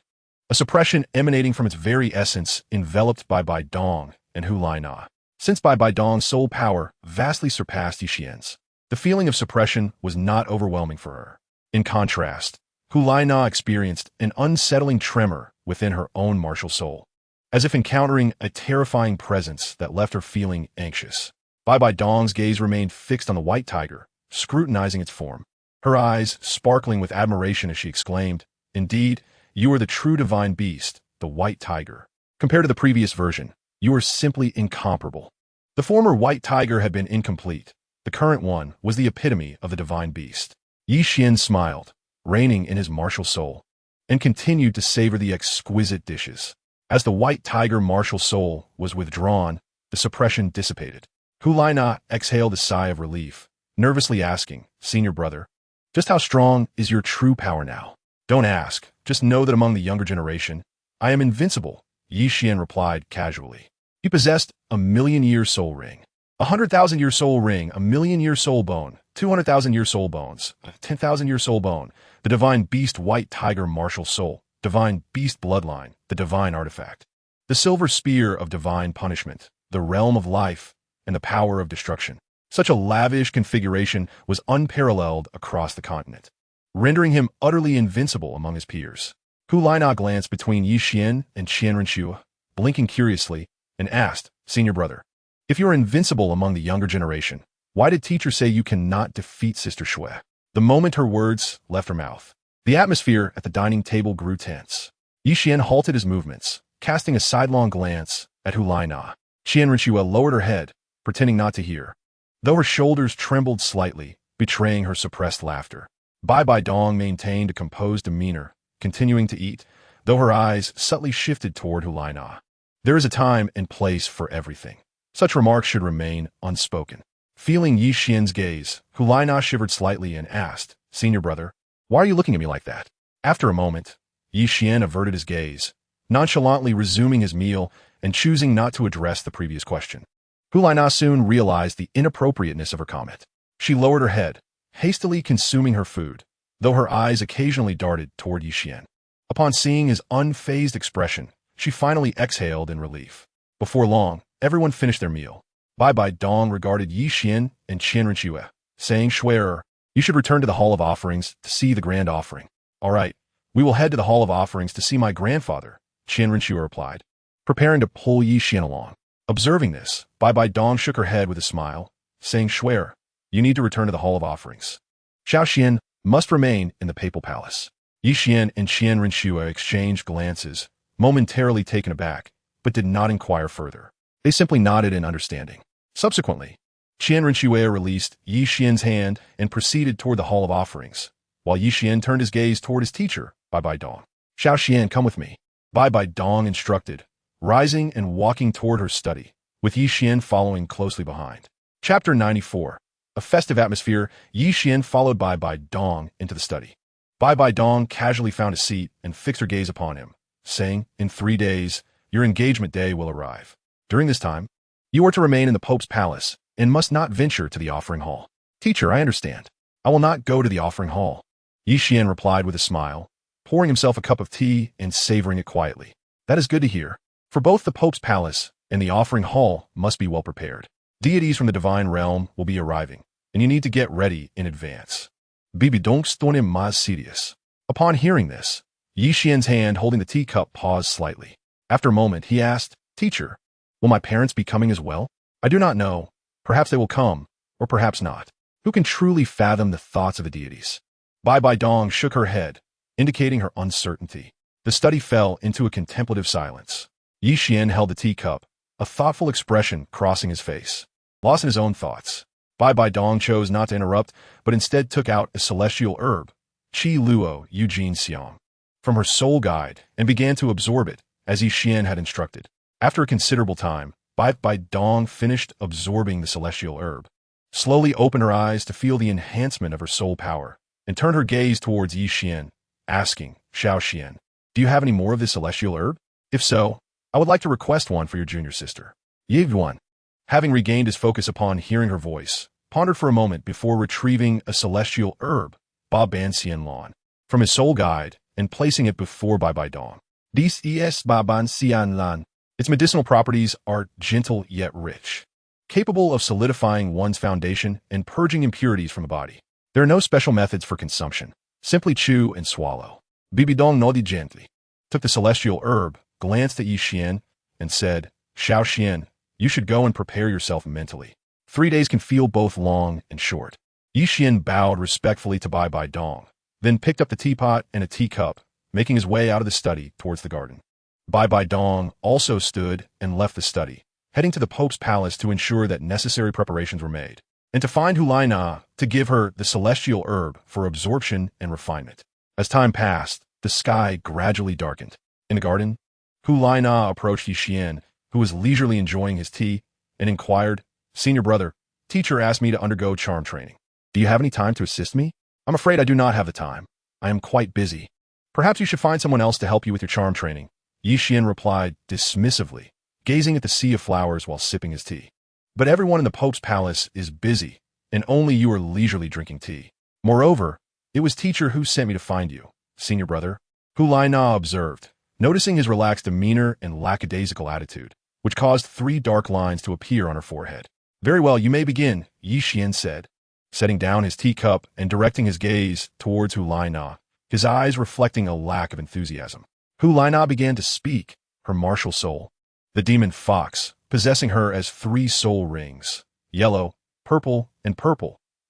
a suppression emanating from its very essence enveloped BibiDong and Na. Since BibiDong's soul power vastly surpassed Qian's, the feeling of suppression was not overwhelming for her. In contrast, Na experienced an unsettling tremor within her own martial soul, as if encountering a terrifying presence that left her feeling anxious. BibiDong's gaze remained fixed on the white tiger, scrutinizing its form, her eyes sparkling with admiration as she exclaimed, "Indeed, you are the true divine beast, the white tiger. Compared to the previous version, you are simply incomparable." The former white tiger had been incomplete. The current one was the epitome of the divine beast. Qian smiled, reigning in his martial soul, and continued to savor the exquisite dishes. As the white tiger martial soul was withdrawn, the suppression dissipated. Na exhaled a sigh of relief, nervously asking, "Senior brother, just how strong is your true power now?" "Don't ask, just know that among the younger generation, I am invincible," Qian replied casually. He possessed a 1,000,000-year soul ring, 100,000-year soul ring, a 1,000,000-year soul bone, 200,000-year soul bones, a 10,000-year soul bone, the divine beast white tiger martial soul, divine beast bloodline, the divine artifact, the silver spear of divine punishment, the realm of life, and the power of destruction. Such a lavish configuration was unparalleled across the continent, rendering him utterly invincible among his peers. Na glanced between Qian and Qian, blinking curiously, and asked, "Senior brother, if you are invincible among the younger generation, why did teacher say you cannot defeat Sister Shui?" The moment her words left her mouth, the atmosphere at the dining table grew tense. Qian halted his movements, casting a sidelong glance at Na. Qian lowered her head, pretending not to hear, though her shoulders trembled slightly, betraying her suppressed laughter. BibiDong maintained a composed demeanor, continuing to eat, though her eyes subtly shifted toward Na. There is a time and place for everything. Such remarks should remain unspoken. Feeling Qian's gaze, Na shivered slightly and asked, "Senior brother, why are you looking at me like that?" After a moment, Qian averted his gaze, nonchalantly resuming his meal and choosing not to address the previous question. Na soon realized the inappropriateness of her comment. She lowered her head, hastily consuming her food, though her eyes occasionally darted toward Qian. Upon seeing his unfazed expression, she finally exhaled in relief. Before long, everyone finished their meal. BibiDong regarded Qian and Qian, saying, "Shui'er, you should return to the Hall of Offerings to see the Grand Offering." "All right, we will head to the Hall of Offerings to see my grandfather," Qian replied, preparing to pull Qian along. Observing this, BibiDong shook her head with a smile, saying, "Shui'er, you need to return to the Hall of Offerings. Qian must remain in the Papal Palace." Qian and Qian exchanged glances, momentarily taken aback, but did not inquire further. They simply nodded in understanding. Subsequently, Qian released Qian's hand and proceeded toward the Hall of Offerings, while Qian turned his gaze toward his teacher, BibiDong. "Qian, come with me," BibiDong instructed, rising and walking toward her study, with Qian following closely behind. Chapter 94. A festive atmosphere, Qian followed BibiDong into the study. BibiDong casually found a seat and fixed her gaze upon him, saying, "In 3 days, your engagement day will arrive. During this time, you are to remain in the Pope's palace and must not venture to the offering hall." "Teacher, I understand. I will not go to the offering hall," Qian replied with a smile, pouring himself a cup of tea and savoring it quietly. "That is good to hear, for both the Pope's palace and the offering hall must be well prepared. Deities from the divine realm will be arriving, and you need to get ready in advance." BibiDong stonim mas serious. Upon hearing this, Qian's hand holding the teacup paused slightly. After a moment, he asked, "Teacher, will my parents be coming as well?" "I do not know. Perhaps they will come, or perhaps not. Who can truly fathom the thoughts of the deities?" BibiDong shook her head, indicating her uncertainty. The study fell into a contemplative silence. Qian held the teacup, a thoughtful expression crossing his face. Lost in his own thoughts, BibiDong chose not to interrupt, but instead took out a celestial herb, Luo Eugene Xiang from her soul guide and began to absorb it as Qian had instructed. After a considerable time, BibiDong finished absorbing the celestial herb, slowly opened her eyes to feel the enhancement of her soul power, and turned her gaze towards Qian, asking, Qian, do you have any more of this celestial herb? If so, I would like to request one for your junior sister. Yuan, having regained his focus upon hearing her voice, pondered for a moment before retrieving a celestial herb, Ban Xian Lan, from his soul guide and placing it before BibiDong. This is Ban Xian Lan. Its medicinal properties are gentle yet rich, capable of solidifying one's foundation and purging impurities from the body. There are no special methods for consumption. Simply chew and swallow. BibiDong nodded gently, took the celestial herb, glanced at Qian, and said, Qian, you should go and prepare yourself mentally. 3 days can feel both long and short. Qian bowed respectfully to BibiDong, then picked up the teapot and a teacup, making his way out of the study towards the garden. BibiDong also stood and left the study, heading to the Pope's palace to ensure that necessary preparations were made, and to find Hulaina to give her the celestial herb for absorption and refinement. As time passed, the sky gradually darkened. In the garden, Hulaina approached Qian, who was leisurely enjoying his tea, and inquired, Senior brother, teacher asked me to undergo charm training. Do you have any time to assist me? I'm afraid I do not have the time. I am quite busy. Perhaps you should find someone else to help you with your charm training. Qian replied dismissively, gazing at the sea of flowers while sipping his tea. But everyone in the Pope's palace is busy, and only you are leisurely drinking tea. Moreover, it was teacher who sent me to find you, senior brother, Hulaina observed, noticing his relaxed demeanor and lackadaisical attitude, which caused 3 dark lines to appear on her forehead. Very well, you may begin, Qian said, setting down his teacup and directing his gaze towards Hulaina, his eyes reflecting a lack of enthusiasm. Hulaina began to speak, her martial soul, the demon fox, possessing her as 3 soul rings, yellow, purple,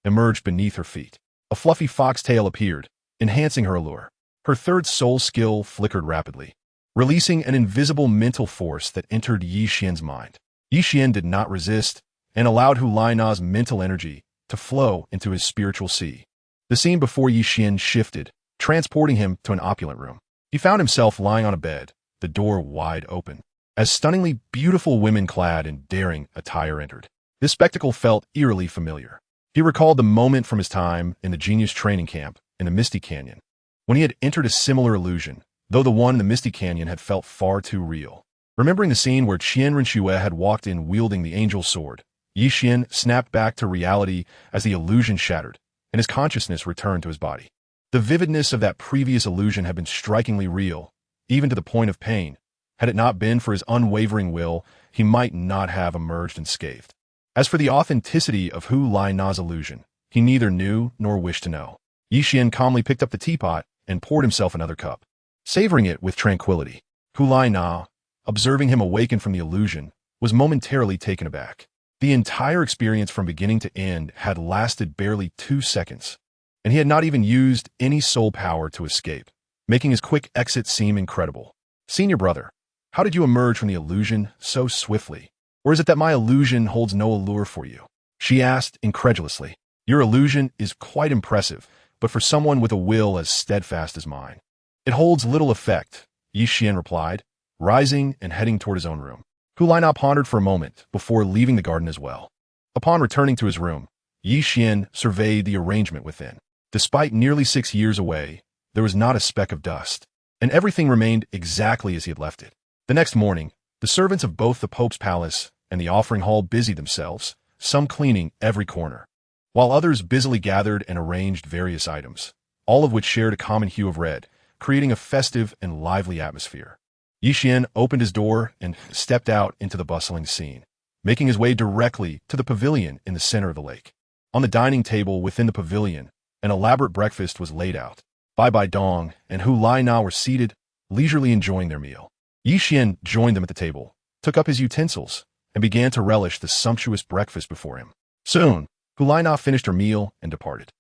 emerged beneath her feet. A fluffy foxtail appeared, enhancing her allure. Her 3rd soul skill flickered rapidly, releasing an invisible mental force that entered Qian's mind. Qian did not resist and allowed Hulaina's mental energy to flow into his spiritual sea. The scene before Qian shifted, transporting him to an opulent room. He found himself lying on a bed, the door wide open, as stunningly beautiful women clad in daring attire entered. This spectacle felt eerily familiar. He recalled the moment from his time in the genius training camp in the Misty Canyon, when he had entered a similar illusion, though the one in the Misty Canyon had felt far too real. Remembering the scene where Qian Renshue had walked in wielding the angel sword, Qian snapped back to reality as the illusion shattered, and his consciousness returned to his body. The vividness of that previous illusion had been strikingly real, even to the point of pain. Had it not been for his unwavering will, he might not have emerged unscathed. As for the authenticity of Hulaina's illusion, he neither knew nor wished to know. Qian calmly picked up the teapot and poured himself another cup, savoring it with tranquility. Hulaina, observing him awaken from the illusion, was momentarily taken aback. The entire experience from beginning to end had lasted barely 2 seconds, and he had not even used any soul power to escape, making his quick exit seem incredible. Senior brother, how did you emerge from the illusion so swiftly? Or is it that my illusion holds no allure for you? She asked incredulously. Your illusion is quite impressive, but for someone with a will as steadfast as mine, it holds little effect, Qian replied, rising and heading toward his own room. Hulaina pondered for a moment before leaving the garden as well. Upon returning to his room, Qian surveyed the arrangement within. Despite nearly 6 years away, there was not a speck of dust, and everything remained exactly as he had left it. The next morning, the servants of both the Pope's palace and the offering hall busied themselves, some cleaning every corner, while others busily gathered and arranged various items, all of which shared a common hue of red, creating a festive and lively atmosphere. Qian opened his door and stepped out into the bustling scene, making his way directly to the pavilion in the center of the lake. On the dining table within the pavilion, an elaborate breakfast was laid out. BibiDong and Hulaina were seated, leisurely enjoying their meal. Qian joined them at the table, took up his utensils, and began to relish the sumptuous breakfast before him. Soon, Hulaina finished her meal and departed.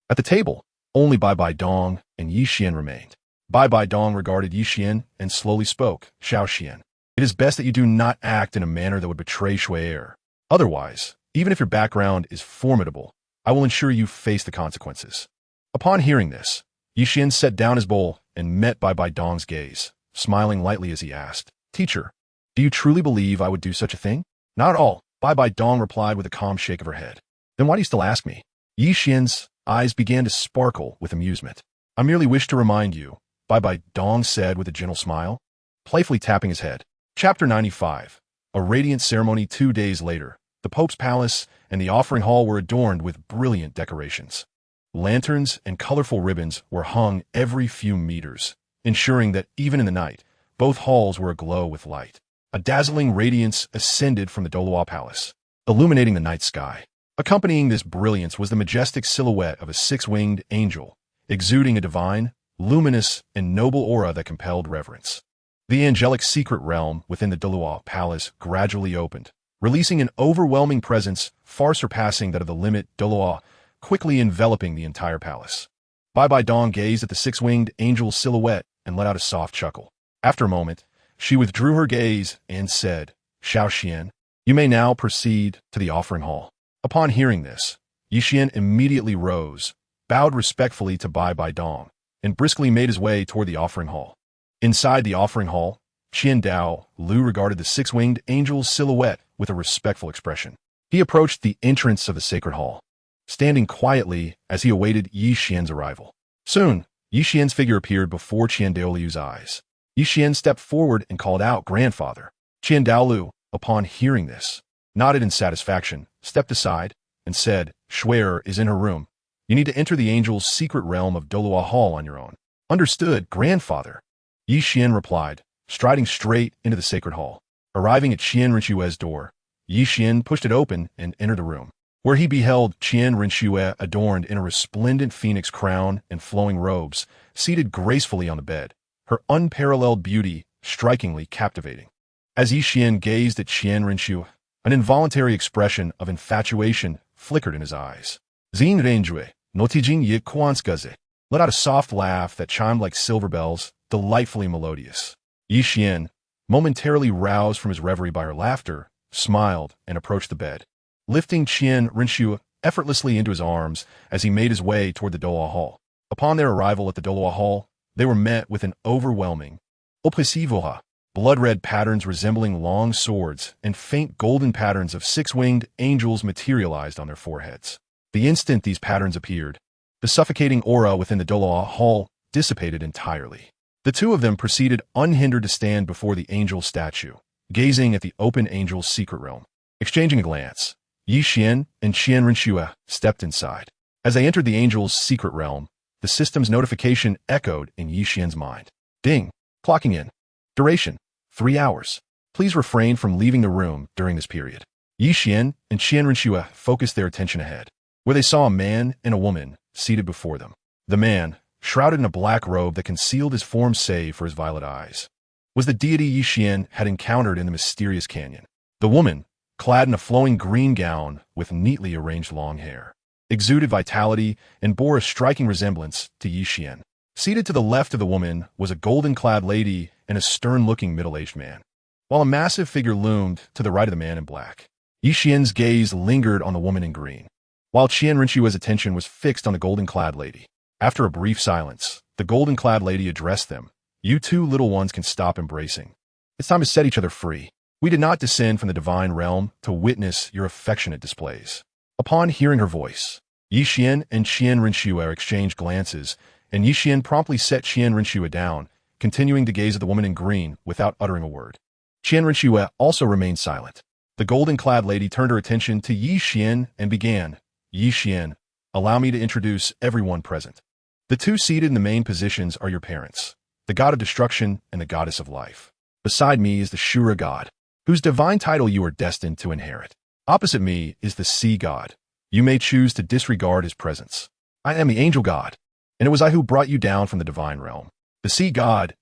At the table, only BibiDong and Qian remained. BibiDong regarded Qian and slowly spoke, Qian, it is best that you do not act in a manner that would betray Shuai. Otherwise, even if your background is formidable, I will ensure you face the consequences. Upon hearing this, Qian set down his bowl and met BibiDong's gaze, smiling lightly as he asked, "Teacher, do you truly believe I would do such a thing?" "Not at all," BibiDong replied with a calm shake of her head. "Then why do you still ask me?" Qian's eyes began to sparkle with amusement. "I merely wish to remind you," BibiDong said with a gentle smile, playfully tapping his head. Chapter 95. A radiant ceremony 2 days later. The Pope's palace and the offering hall were adorned with brilliant decorations. Lanterns and colorful ribbons were hung every few meters, ensuring that even in the night, both halls were aglow with light. A dazzling radiance ascended from the Douluo palace, illuminating the night sky. Accompanying this brilliance was the majestic silhouette of a six-winged angel, exuding a divine, luminous, and noble aura that compelled reverence. The angelic secret realm within the Douluo palace gradually opened, releasing an overwhelming presence far surpassing that of the limit Douluo, quickly enveloping the entire palace. BibiDong gazed at the six-winged angel's silhouette and let out a soft chuckle. After a moment, she withdrew her gaze and said, "Xiao Qian, you may now proceed to the offering hall." Upon hearing this, Qian immediately rose, bowed respectfully to BibiDong, and briskly made his way toward the offering hall. Inside the offering hall, Dalu regarded the six-winged angel's silhouette with a respectful expression. He approached the entrance of the sacred hall, standing quietly as he awaited Qian's arrival. Soon, Qian's figure appeared before Dalu's eyes. Qian stepped forward and called out, "Grandfather." Dalu, upon hearing this, nodded in satisfaction, stepped aside, and said, "Shuer is in her room. You need to enter the angel's secret realm of Douluo Hall on your own." "Understood, grandfather," Qian replied, striding straight into the sacred hall. Arriving at Qian Rinshue's door, Qian pushed it open and entered the room, where he beheld Qian Rinshue adorned in a resplendent phoenix crown and flowing robes, seated gracefully on the bed, her unparalleled beauty strikingly captivating. As Qian gazed at Qian Rinshue, an involuntary expression of infatuation flickered in his eyes. Zin Renjue, Notijin Yi Kuanskaze, let out a soft laugh that chimed like silver bells, delightfully melodious. Qian, momentarily roused from his reverie by her laughter, smiled and approached the bed, lifting Qian Rinshue effortlessly into his arms as he made his way toward the Douluo Hall. Upon their arrival at the Douluo Hall, they were met with an overwhelming opisivoha, blood-red patterns resembling long swords and faint golden patterns of six-winged angels materialized on their foreheads. The instant these patterns appeared, the suffocating aura within the Douluo Hall dissipated entirely. The two of them proceeded unhindered to stand before the angel statue, gazing at the open angel's secret realm. Exchanging a glance, Qian and Qian Rinshue stepped inside. As they entered the angel's secret realm, the system's notification echoed in Qian's mind. Ding! Clocking in. Duration: 3 hours. Please refrain from leaving the room during this period. Qian and Qian Rinshue focused their attention ahead, where they saw a man and a woman seated before them. The man, shrouded in a black robe that concealed his form save for his violet eyes, was the deity Qian had encountered in the mysterious canyon. The woman, clad in a flowing green gown with neatly arranged long hair, exuded vitality and bore a striking resemblance to Qian. Seated to the left of the woman was a golden-clad lady and a stern-looking middle-aged man, while a massive figure loomed to the right of the man in black. Qian's gaze lingered on the woman in green, while Qian Rinshue's attention was fixed on the golden-clad lady. After a brief silence, the golden-clad lady addressed them. "You two little ones can stop embracing. It's time to set each other free. We did not descend from the divine realm to witness your affectionate displays." Upon hearing her voice, Qian and Qian Rinshue exchanged glances, and Qian promptly set Qian Rinshue down, continuing to gaze at the woman in green without uttering a word. Qian Rinshue also remained silent. The golden-clad lady turned her attention to Qian and began, "Qian, allow me to introduce everyone present. The two seated in the main positions are your parents, the god of destruction and the goddess of life. Beside me is the Shura god, whose divine title you are destined to inherit. Opposite me is the sea god. You may choose to disregard his presence. I am the angel god, and it was I who brought you down from the divine realm." The sea god's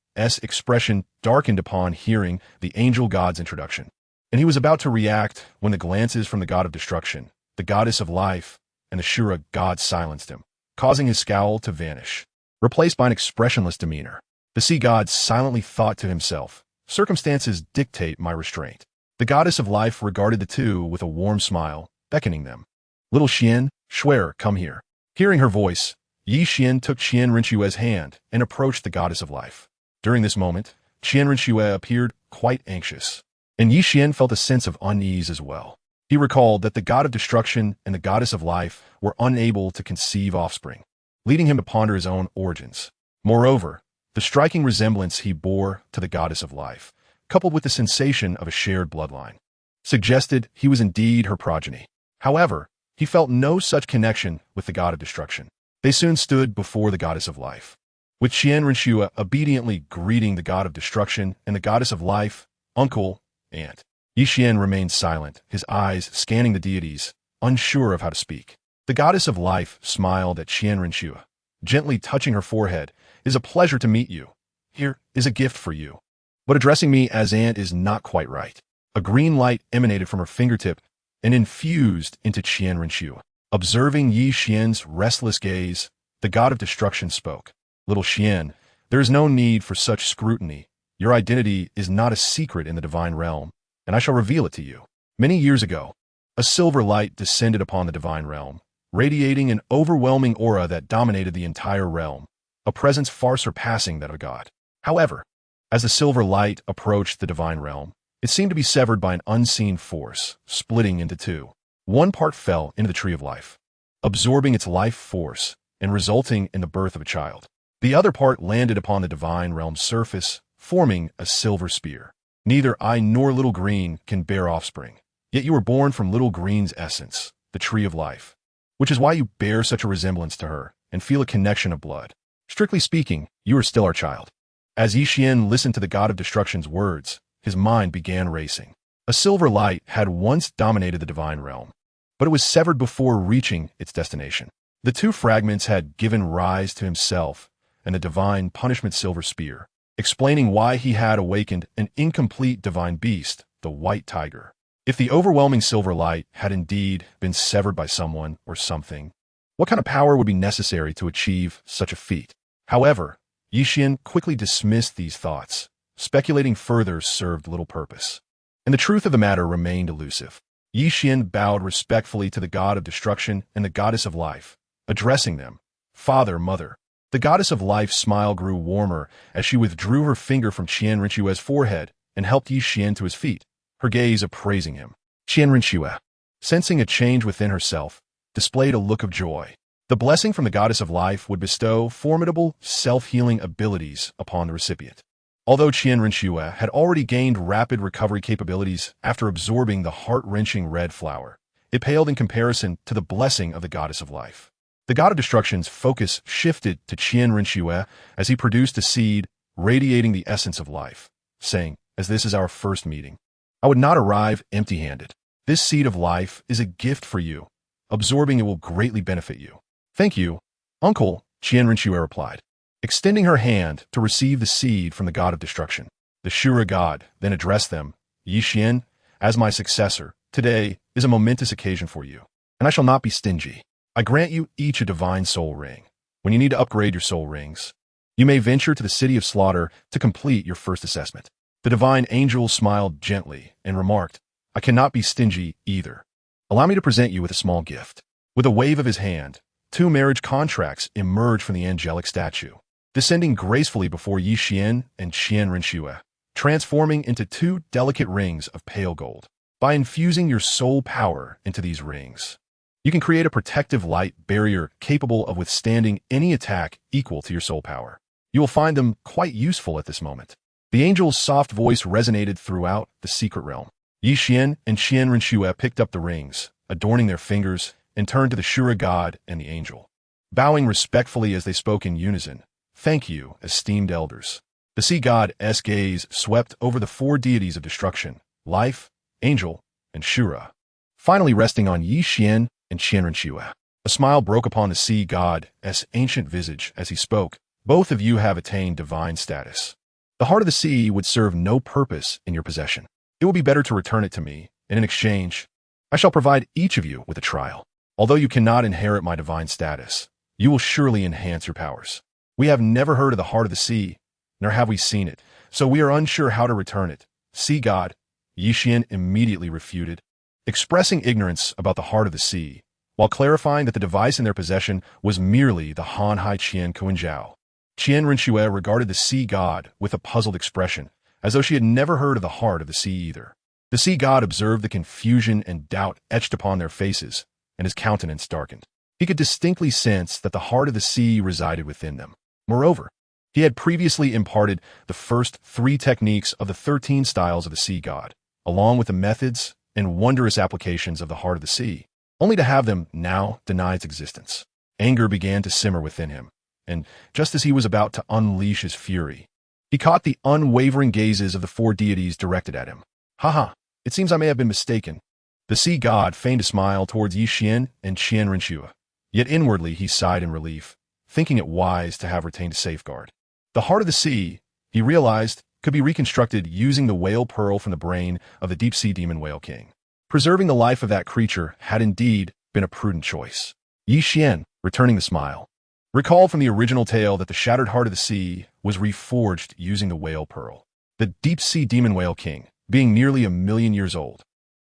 expression darkened upon hearing the angel god's introduction, and he was about to react when the glances from the god of destruction, the goddess of life, and the Shura god silenced him, causing his scowl to vanish, replaced by an expressionless demeanor. The sea god silently thought to himself, "Circumstances dictate my restraint." The goddess of life regarded the two with a warm smile, beckoning them. "Little Qian, Shuer, come here." Hearing her voice, Yi Qian took Qian Rinxue's hand and approached the goddess of life. During this moment, Qian Rinxue appeared quite anxious, and Yi Qian felt a sense of unease as well. He recalled that the god of destruction and the goddess of life were unable to conceive offspring, leading him to ponder his own origins. Moreover, the striking resemblance he bore to the goddess of life, coupled with the sensation of a shared bloodline, suggested he was indeed her progeny. However, he felt no such connection with the god of destruction. They soon stood before the goddess of life, with Qian Rinxue obediently greeting the god of destruction and the goddess of life, uncle, aunt. Yi Qian remained silent, his eyes scanning the deities, unsure of how to speak. The goddess of life smiled at Qian Rinxue, gently touching her forehead. "It is a pleasure to meet you. Here is a gift for you." But addressing me as aunt is not quite right. A green light emanated from her fingertip and infused into Qian Rinxue. Observing Yi Qian's restless gaze, the god of destruction spoke. "Little Qian, there is no need for such scrutiny. Your identity is not a secret in the divine realm, and I shall reveal it to you. Many years ago, a silver light descended upon the divine realm, radiating an overwhelming aura that dominated the entire realm, a presence far surpassing that of God. However, as the silver light approached the divine realm, it seemed to be severed by an unseen force, splitting into two. One part fell into the tree of life, absorbing its life force and resulting in the birth of a child. The other part landed upon the divine realm's surface, forming a silver spear. Neither I nor Little Green can bear offspring, yet you were born from Little Green's essence, the tree of life, which is why you bear such a resemblance to her and feel a connection of blood. Strictly speaking, you are still our child." As Yi Qian listened to the god of destruction's words, his mind began racing. A silver light had once dominated the divine realm, but it was severed before reaching its destination. The two fragments had given rise to himself and the divine punishment silver spear, explaining why he had awakened an incomplete divine beast, the white tiger. If the overwhelming silver light had indeed been severed by someone or something, what kind of power would be necessary to achieve such a feat? However, Yi Qian quickly dismissed these thoughts. Speculating further served little purpose, and the truth of the matter remained elusive. Yi Qian bowed respectfully to the god of destruction and the goddess of life, addressing them, "Father, Mother." The goddess of life's smile grew warmer as she withdrew her finger from Qian Rinxue's forehead and helped Yi Qian to his feet, her gaze appraising him. Qian Rinxue, sensing a change within herself, displayed a look of joy. The blessing from the goddess of life would bestow formidable self-healing abilities upon the recipient. Although Qian Rinxue had already gained rapid recovery capabilities after absorbing the heart-wrenching red flower, it paled in comparison to the blessing of the goddess of life. The god of destruction's focus shifted to Qian Rinxue as he produced a seed radiating the essence of life, saying, "As this is our first meeting, I would not arrive empty-handed. This seed of life is a gift for you. Absorbing it will greatly benefit you." "Thank you, Uncle," Qian Rinxue replied, extending her hand to receive the seed from the god of destruction. The Shura god then addressed them, "Yi Qian, as my successor, today is a momentous occasion for you, and I shall not be stingy. I grant you each a divine soul ring. When you need to upgrade your soul rings, you may venture to the city of slaughter to complete your first assessment." The divine angel smiled gently and remarked, "I cannot be stingy either. Allow me to present you with a small gift." With a wave of his hand, two marriage contracts emerged from the angelic statue, descending gracefully before Yi Qian and Qian Rinxue, transforming into two delicate rings of pale gold. By infusing your soul power into these rings, you can create a protective light barrier capable of withstanding any attack equal to your soul power. You will find them quite useful at this moment. The angel's soft voice resonated throughout the secret realm. Yi Qian and Qian Rinxue picked up the rings, adorning their fingers, and turned to the Shura god and the angel, bowing respectfully as they spoke in unison. "Thank you, esteemed elders." The sea god's gaze swept over the four deities of destruction, life, angel, and Shura, finally resting on Yi Qian and Qian Rinxue. A smile broke upon the sea god's ancient visage as he spoke. "Both of you have attained divine status. The heart of the sea would serve no purpose in your possession. It will be better to return it to me, and in exchange, I shall provide each of you with a trial. Although you cannot inherit my divine status, you will surely enhance your powers. We have never heard of the heart of the sea, nor have we seen it, so we are unsure how to return it." Sea god, Yi Qian immediately refuted. Expressing ignorance about the heart of the sea, while clarifying that the device in their possession was merely the Han Hai Qian Kuinjiao. Qian Rinxue regarded the sea god with a puzzled expression, as though she had never heard of the heart of the sea either. The sea god observed the confusion and doubt etched upon their faces, and his countenance darkened. He could distinctly sense that the heart of the sea resided within them. Moreover, he had previously imparted the first 3 techniques of the 13 styles of the sea god, along with the methods and wondrous applications of the heart of the sea, only to have them now deny its existence. Anger began to simmer within him, and just as he was about to unleash his fury, he caught the unwavering gazes of the 4 deities directed at him. "Haha, it seems I may have been mistaken." The sea god feigned a smile towards Yi Qian and Qian Rinxue, yet inwardly he sighed in relief, thinking it wise to have retained a safeguard. The heart of the sea, he realized, could be reconstructed using the whale pearl from the brain of the deep-sea demon whale king. Preserving the life of that creature had indeed been a prudent choice. Yi Qian, returning the smile, recalled from the original tale that the shattered heart of the sea was reforged using the whale pearl. The deep-sea demon whale king, being nearly 1,000,000 years old,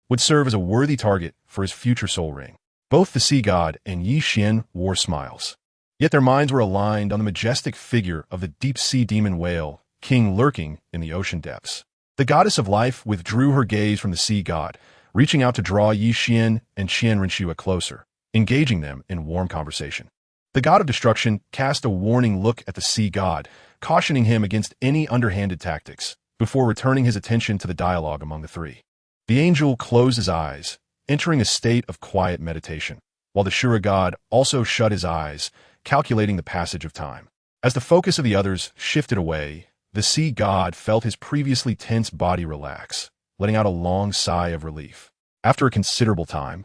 would serve as a worthy target for his future soul ring. Both the sea god and Yi Qian wore smiles, yet their minds were aligned on the majestic figure of the deep-sea demon whale king lurking in the ocean depths. The goddess of life withdrew her gaze from the sea god, reaching out to draw Yi Qian and Qian Rinxue closer, engaging them in warm conversation. The god of destruction cast a warning look at the sea god, cautioning him against any underhanded tactics, before returning his attention to the dialogue among the 3. The angel closed his eyes, entering a state of quiet meditation, while the Shura god also shut his eyes, calculating the passage of time. As the focus of the others shifted away, the sea god felt his previously tense body relax, letting out a long sigh of relief. After a considerable time,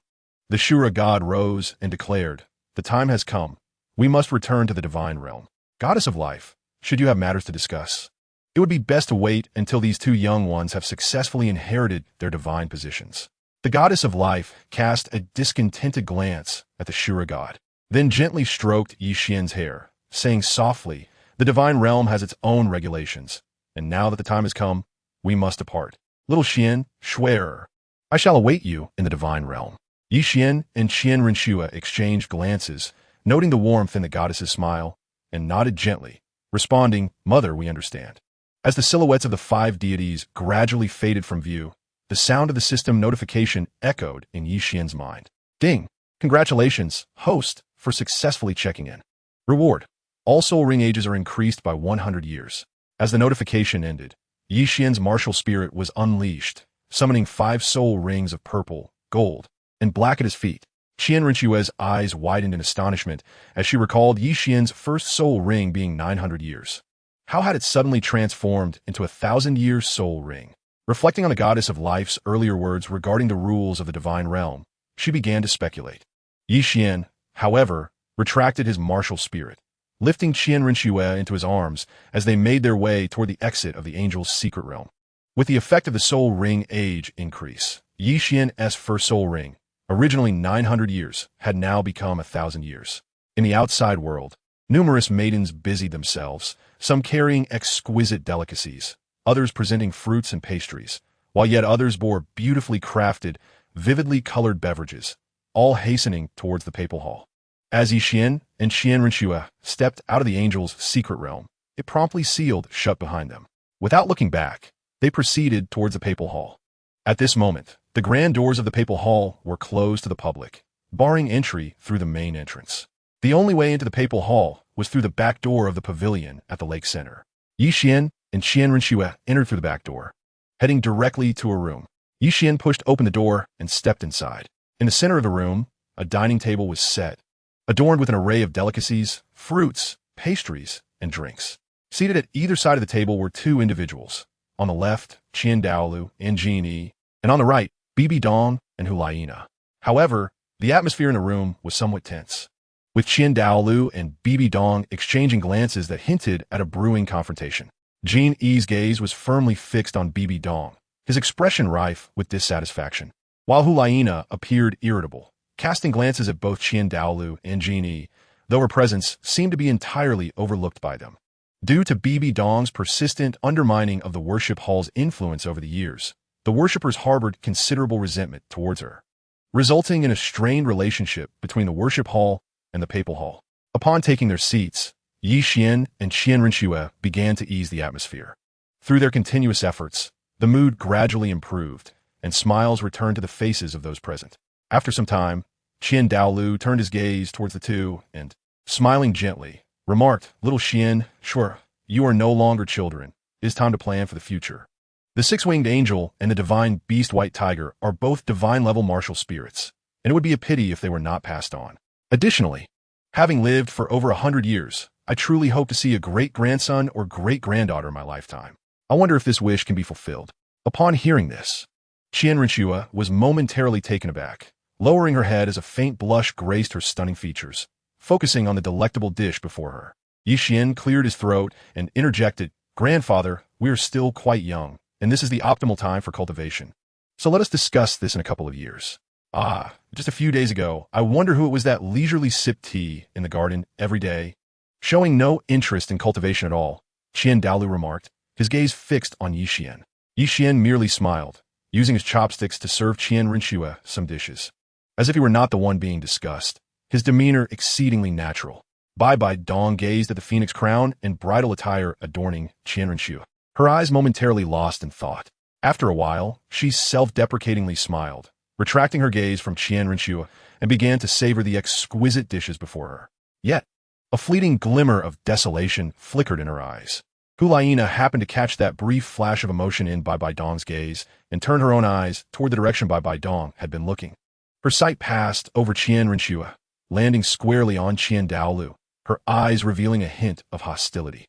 the Shura god rose and declared, "The time has come. We must return to the divine realm. Goddess of life, should you have matters to discuss, it would be best to wait until these 2 young ones have successfully inherited their divine positions." The goddess of life cast a discontented glance at the Shura god, then gently stroked Yi Qian's hair, saying softly, "The divine realm has its own regulations, and now that the time has come, we must depart. Little Qian, Shuer, I shall await you in the divine realm." Yi Qian and Qian Rinxue exchanged glances, noting the warmth in the goddess's smile, and nodded gently, responding, "Mother, we understand." As the silhouettes of the 5 deities gradually faded from view, the sound of the system notification echoed in Yi Qian's mind. "Ding! Congratulations, host, for successfully checking in. Reward. All soul ring ages are increased by 100 years. As the notification ended, Yi Qian's martial spirit was unleashed, summoning 5 soul rings of purple, gold, and black at his feet. Qian Rinxue's eyes widened in astonishment as she recalled Yi Qian's first soul ring being 900 years. How had it suddenly transformed into a 1,000-year soul ring? Reflecting on the goddess of life's earlier words regarding the rules of the divine realm, she began to speculate. Yi Qian, however, retracted his martial spirit, lifting Qian Rinxue into his arms as they made their way toward the exit of the angel's secret realm. With the effect of the soul ring age increase, Yi Qian's first soul ring, originally 900 years, had now become 1,000 years. In the outside world, numerous maidens busied themselves, some carrying exquisite delicacies, others presenting fruits and pastries, while yet others bore beautifully crafted, vividly colored beverages, all hastening towards the papal hall. As Yi Qian and Qian Rinxue stepped out of the angel's secret realm, it promptly sealed shut behind them. Without looking back, they proceeded towards the papal hall. At this moment, the grand doors of the papal hall were closed to the public, barring entry through the main entrance. The only way into the papal hall was through the back door of the pavilion at the lake center. Yi Qian and Qian Rinxue entered through the back door, heading directly to a room. Yi Qian pushed open the door and stepped inside. In the center of the room, a dining table was set, adorned with an array of delicacies, fruits, pastries, and drinks. Seated at either side of the table were 2 individuals. On the left, Dalu and Xunji, and on the right, BibiDong and Hulaina. However, the atmosphere in the room was somewhat tense, with Dalu and BibiDong exchanging glances that hinted at a brewing confrontation. Xunji's gaze was firmly fixed on BibiDong, his expression rife with dissatisfaction, while Hulaina appeared irritable, casting glances at both Dalu and Xunji, though her presence seemed to be entirely overlooked by them. Due to BibiDong's persistent undermining of the worship hall's influence over the years, the worshippers harbored considerable resentment towards her. resulting in a strained relationship between the worship hall and the papal hall. Upon taking their seats, Yi Qian and Qian Renxue began to ease the atmosphere. Through their continuous efforts, the mood gradually improved, and smiles returned to the faces of those present. After some time, Qian Dalu turned his gaze towards the two and, smiling gently, remarked, "Little Qian, sure, you are no longer children. It is time to plan for the future." The six-winged angel and the divine beast white tiger are both divine-level martial spirits, and it would be a pity if they were not passed on. Additionally, having lived for over 100 years, I truly hope to see a great-grandson or great-granddaughter in my lifetime. I wonder if this wish can be fulfilled. Upon hearing this, Qian Renxue was momentarily taken aback, lowering her head as a faint blush graced her stunning features, focusing on the delectable dish before her. Yi Qian cleared his throat and interjected, "Grandfather, we are still quite young, and this is the optimal time for cultivation. So let us discuss this in a couple of years." Just a few days ago, I wonder who it was that leisurely sipped tea in the garden every day. Showing no interest in cultivation at all, Qian Dalu remarked, his gaze fixed on Yi Qian. Yi Qian merely smiled, using his chopsticks to serve Qian Renxue some dishes. As if he were not the one being discussed, his demeanor exceedingly natural. BibiDong gazed at the phoenix crown and bridal attire adorning Qian Renxue, her eyes momentarily lost in thought. After a while, she self-deprecatingly smiled, retracting her gaze from Qian Renxue, and began to savor the exquisite dishes before her. Yet, a fleeting glimmer of desolation flickered in her eyes. Hulaina happened to catch that brief flash of emotion in BibiDong's gaze and turned her own eyes toward the direction BibiDong had been looking. Her sight passed over Qian Renxue, landing squarely on Qian Dalu, her eyes revealing a hint of hostility.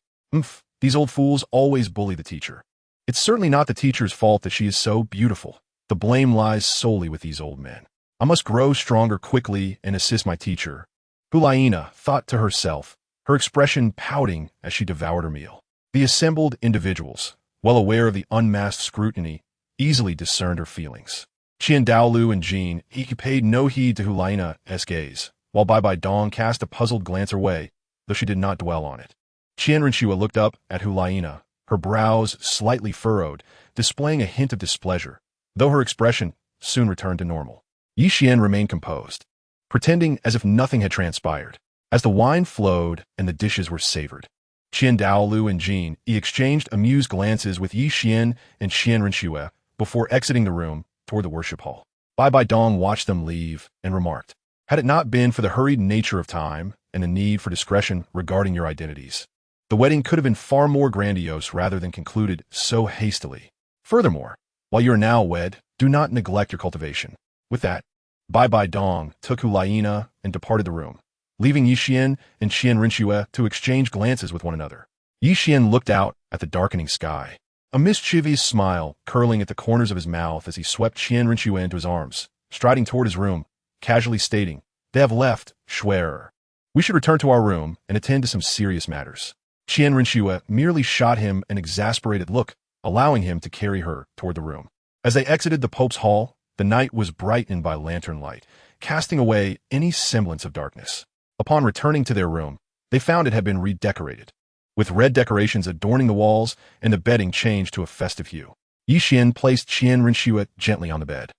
These old fools always bully the teacher. It's certainly not the teacher's fault that she is so beautiful. The blame lies solely with these old men. I must grow stronger quickly and assist my teacher. Hulaina thought to herself, her expression pouting as she devoured her meal. The assembled individuals, well aware of the unmasked scrutiny, easily discerned her feelings. Qian Daolu and Jean paid no heed to Hulaina's gaze, while BibiDong cast a puzzled glance her way, though she did not dwell on it. Qian Renxue looked up at Hulaina, her brows slightly furrowed, displaying a hint of displeasure, though her expression soon returned to normal. Yi Qian remained composed, pretending as if nothing had transpired, as the wine flowed and the dishes were savored. Qian Daolu and Jean exchanged amused glances with Yi Qian and Qian Renxue before exiting the room toward the worship hall. BibiDong watched them leave and remarked, "Had it not been for the hurried nature of time and the need for discretion regarding your identities, the wedding could have been far more grandiose rather than concluded so hastily. Furthermore, while you are now wed, do not neglect your cultivation." With that, BibiDong took Hulaina and departed the room, leaving Yi Qian and Qian Renxue to exchange glances with one another. Yi Qian looked out at the darkening sky, a mischievous smile curling at the corners of his mouth as he swept Qian Renxue into his arms, striding toward his room, casually stating, "They have left, Schwerer. We should return to our room and attend to some serious matters." Qian Renxue merely shot him an exasperated look, allowing him to carry her toward the room. As they exited the Pope's hall, the night was brightened by lantern light, casting away any semblance of darkness. Upon returning to their room, they found it had been redecorated, with red decorations adorning the walls and the bedding changed to a festive hue. Yi Qian placed Qian Renxue gently on the bed,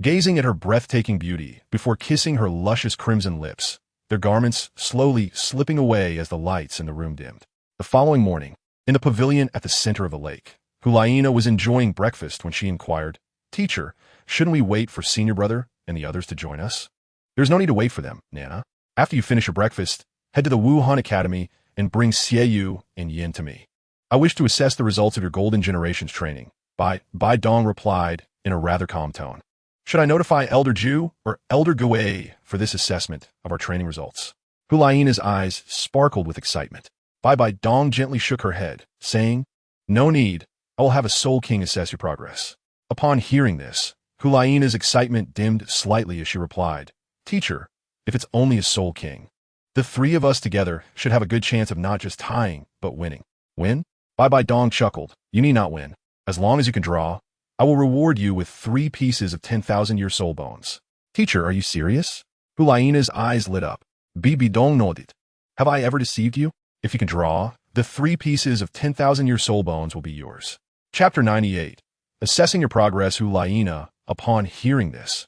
gazing at her breathtaking beauty before kissing her luscious crimson lips, their garments slowly slipping away as the lights in the room dimmed. The following morning, in the pavilion at the center of the lake, Hulaina was enjoying breakfast when she inquired, "Teacher, shouldn't we wait for senior brother and the others to join us?" "There's no need to wait for them, Nana. After you finish your breakfast, head to the Wuhan Academy and bring Xie and Yin to me. I wish to assess the results of your Golden Generations training." BibiDong replied in a rather calm tone. "Should I notify Elder Ju or Elder Gui for this assessment of our training results?" Hulaina's eyes sparkled with excitement. BibiDong gently shook her head, saying, "No need. I will have a Soul King assess your progress." Upon hearing this, Hulaina's excitement dimmed slightly as she replied, "Teacher, if it's only a Soul King, the three of us together should have a good chance of not just tying, but winning." "Win?" BibiDong chuckled. "You need not win. As long as you can draw, I will reward you with 3 pieces of 10,000-year soul bones." "Teacher, are you serious?" Hulaina's eyes lit up. BibiDong nodded. "Have I ever deceived you? If you can draw, the 3 pieces of 10,000-year soul bones will be yours." Chapter 98. Assessing your progress. Hulaina, upon hearing this,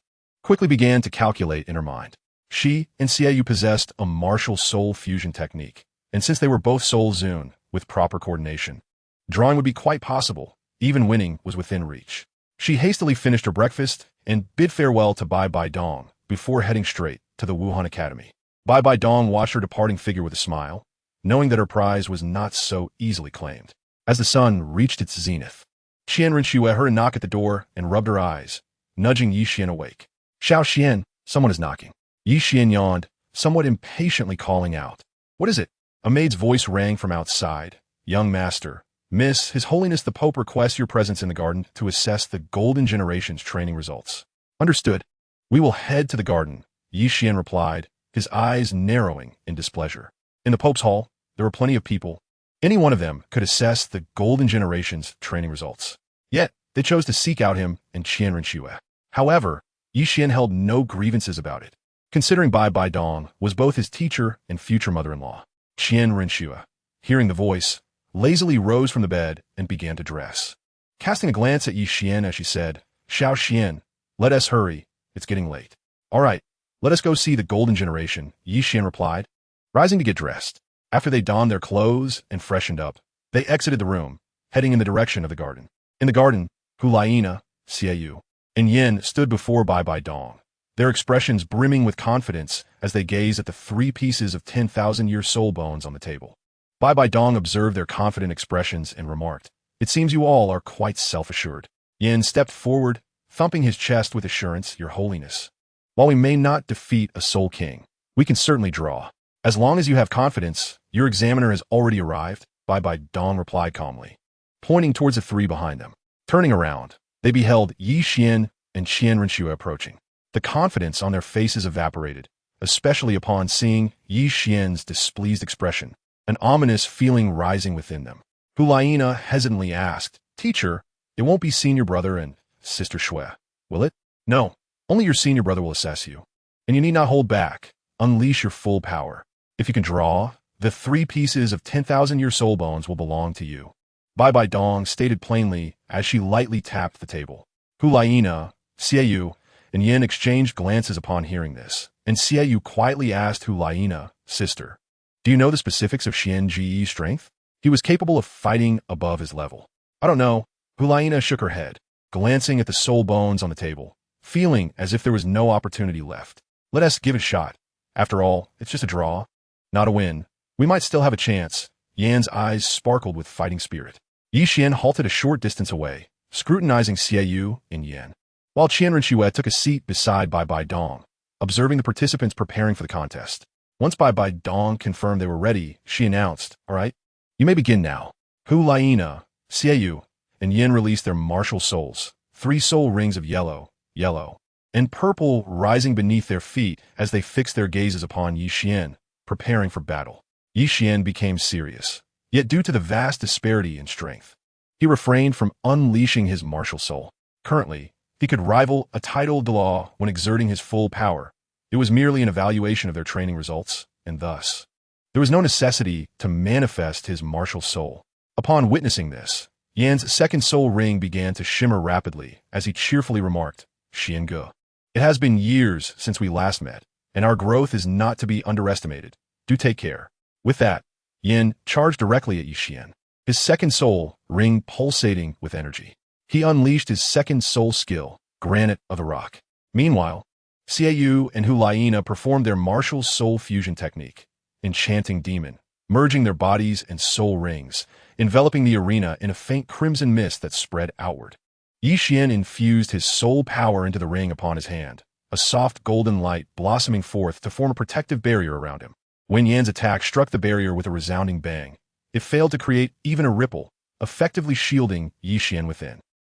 quickly began to calculate in her mind. She and Xiaoyu possessed a martial soul fusion technique, and since they were both Soul Zun, with proper coordination, drawing would be quite possible. Even winning was within reach. She hastily finished her breakfast and bid farewell to BibiDong before heading straight to the Wuhan Academy. BibiDong watched her departing figure with a smile, knowing that her prize was not so easily claimed. As the sun reached its zenith, Qian Renshue heard a knock at the door and rubbed her eyes, nudging Yi Xian awake. "Xiao Xian, someone is knocking." Yi Xian yawned, somewhat impatiently calling out. "What is it?" A maid's voice rang from outside. "Young master, Miss, His Holiness the Pope requests your presence in the garden to assess the Golden Generation's training results." "Understood. We will head to the garden," Yi Xian replied, his eyes narrowing in displeasure. In the Pope's hall, there were plenty of people. Any one of them could assess the Golden Generation's training results. Yet, they chose to seek out him and Qian Renshue. However, Yi Xian held no grievances about it, considering BibiDong was both his teacher and future mother-in-law. Qian Renshue, hearing the voice, lazily rose from the bed and began to dress. Casting a glance at Yi Xian as she said, "Xiao Xian, let us hurry. It's getting late." "All right, let us go see the Golden Generation," Yi Xian replied, rising to get dressed. After they donned their clothes and freshened up, they exited the room, heading in the direction of the garden. In the garden, Hulaina, Xiaoyu, and Yin stood before BibiDong, their expressions brimming with confidence as they gazed at the 3 pieces of 10,000-year soul bones on the table. BibiDong observed their confident expressions and remarked, "It seems you all are quite self-assured." Yin stepped forward, thumping his chest with assurance, "Your Holiness, while we may not defeat a Soul King, we can certainly draw. As long as you have confidence, your examiner has already arrived," BibiDong replied calmly, pointing towards the 3 behind them. Turning around, they beheld Yi Xian and Qian Renshue approaching. The confidence on their faces evaporated, especially upon seeing Yi Xian's displeased expression, an ominous feeling rising within them. Hulaina hesitantly asked, "Teacher, it won't be senior brother and sister Shui, will it?" "No, only your senior brother will assess you. And you need not hold back. Unleash your full power. If you can draw, the 3 pieces of 10,000-year soul bones will belong to you," BibiDong stated plainly as she lightly tapped the table. Hulaina, Xiaoyu, and Yin exchanged glances upon hearing this, and Xiaoyu quietly asked Hulaina, "Sister, do you know the specifics of Xunji's strength? He was capable of fighting above his level." "I don't know." Hulaina shook her head, glancing at the soul bones on the table, feeling as if there was no opportunity left. "Let us give it a shot. After all, it's just a draw, not a win. We might still have a chance." Yan's eyes sparkled with fighting spirit. Yi Xian halted a short distance away, scrutinizing Xiaoyu and Yan, while Qian Renshue took a seat beside BibiDong, observing the participants preparing for the contest. Once BibiDong confirmed they were ready, she announced, "All right, you may begin now." Hulaina, Xiaoyu, and Yin released their martial souls, 3 soul rings of yellow, and purple rising beneath their feet as they fixed their gazes upon Yi Xian, preparing for battle. Yi Xian became serious, yet due to the vast disparity in strength, he refrained from unleashing his martial soul. Currently, he could rival a title Dalu when exerting his full power. It was merely an evaluation of their training results, and thus, there was no necessity to manifest his martial soul. Upon witnessing this, Yan's second soul ring began to shimmer rapidly as he cheerfully remarked, "Xiange, it has been years since we last met, and our growth is not to be underestimated. Do take care." With that, Yin charged directly at Yi Xian, his second soul ring pulsating with energy. He unleashed his second soul skill, Granite of the Rock. Meanwhile, Xiaoyu and Hulaina performed their martial soul fusion technique, Enchanting Demon, merging their bodies and soul rings, enveloping the arena in a faint crimson mist that spread outward. Yi Xian infused his soul power into the ring upon his hand, a soft golden light blossoming forth to form a protective barrier around him. When Yan's attack struck the barrier with a resounding bang, it failed to create even a ripple, effectively shielding Yi Xian within.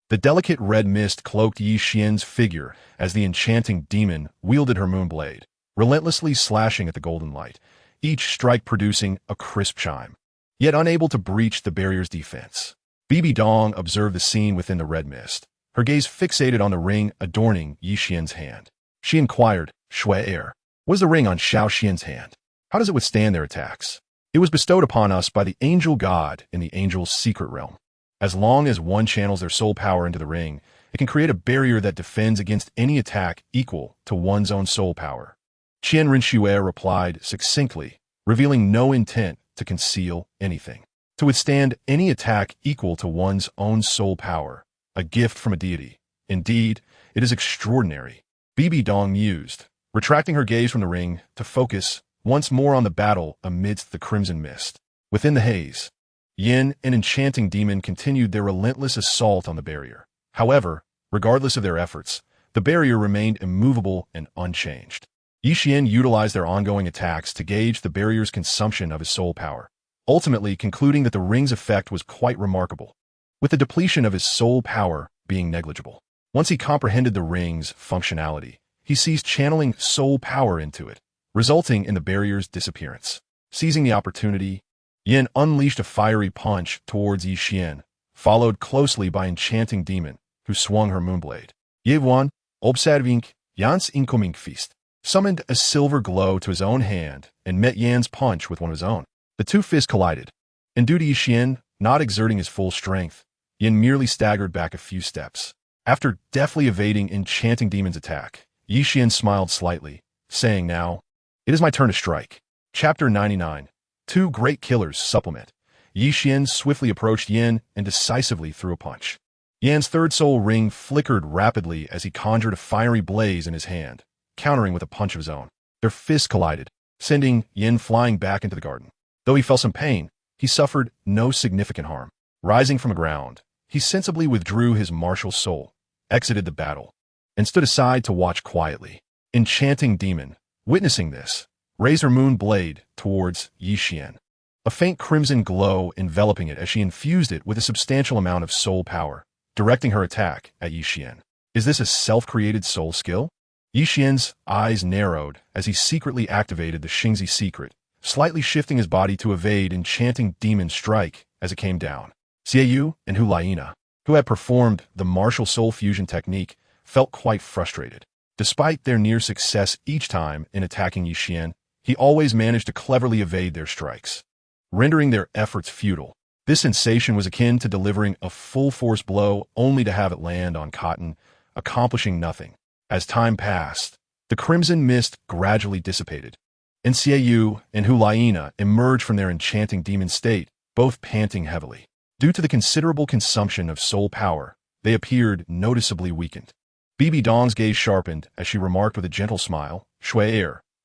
The delicate red mist cloaked Yi Xian's figure as the enchanting demon wielded her moon blade, relentlessly slashing at the golden light, each strike producing a crisp chime, yet unable to breach the barrier's defense. BibiDong observed the scene within the red mist, her gaze fixated on the ring adorning Yi Xian's hand. She inquired, "Shui, what is the ring on Xiao Xian's hand? How does it withstand their attacks?" "It was bestowed upon us by the angel god in the angel's secret realm. As long as one channels their soul power into the ring, It can create a barrier that defends against any attack equal to one's own soul power. Qian Rinxue replied succinctly, revealing no intent to conceal anything. To withstand any attack equal to one's own soul power, a gift from a deity. Indeed, it is extraordinary. BibiDong mused, retracting her gaze from the ring to focus once more on the battle amidst the crimson mist. Within the haze, Yin, an enchanting demon, continued their relentless assault on the barrier. However, regardless of their efforts, the barrier remained immovable and unchanged. Qian utilized their ongoing attacks to gauge the barrier's consumption of his soul power, ultimately concluding that the ring's effect was quite remarkable, with the depletion of his soul power being negligible. Once he comprehended the ring's functionality, he ceased channeling soul power into it, resulting in the barrier's disappearance. Seizing the opportunity, Yin unleashed a fiery punch towards Qian, followed closely by Enchanting Demon, who swung her moonblade. Yewan, observing Yan's incoming feast, summoned a silver glow to his own hand and met Yan's punch with one of his own. The two fists collided, and due to Qian not exerting his full strength, Yin merely staggered back a few steps. After deftly evading Enchanting Demon's attack, Qian smiled slightly, saying, "Now, it is my turn to strike." Chapter 99. Two Great Killers Supplement. Qian swiftly approached Yin and decisively threw a punch. Yan's third soul ring flickered rapidly as he conjured a fiery blaze in his hand, countering with a punch of his own. Their fists collided, sending Yin flying back into the garden. Though he felt some pain, he suffered no significant harm. Rising from the ground, he sensibly withdrew his martial soul, exited the battle, and stood aside to watch quietly. Enchanting Demon, witnessing this, raised her moon blade towards Qian, a faint crimson glow enveloping it as she infused it with a substantial amount of soul power, directing her attack at Qian. Is this a self-created soul skill? Qian's eyes narrowed as he secretly activated the Xunji secret, slightly shifting his body to evade Enchanting Demon's strike as it came down. Xiaoyu and Hulaina, who had performed the martial soul fusion technique, felt quite frustrated. Despite their near success each time in attacking Qian, he always managed to cleverly evade their strikes, rendering their efforts futile. This sensation was akin to delivering a full-force blow only to have it land on cotton, accomplishing nothing. As time passed, the crimson mist gradually dissipated, and Xiaoyu and Hulaina emerged from their enchanting demon state, both panting heavily. Due to the considerable consumption of soul power, they appeared noticeably weakened. BibiDong's gaze sharpened as she remarked with a gentle smile, "Shui,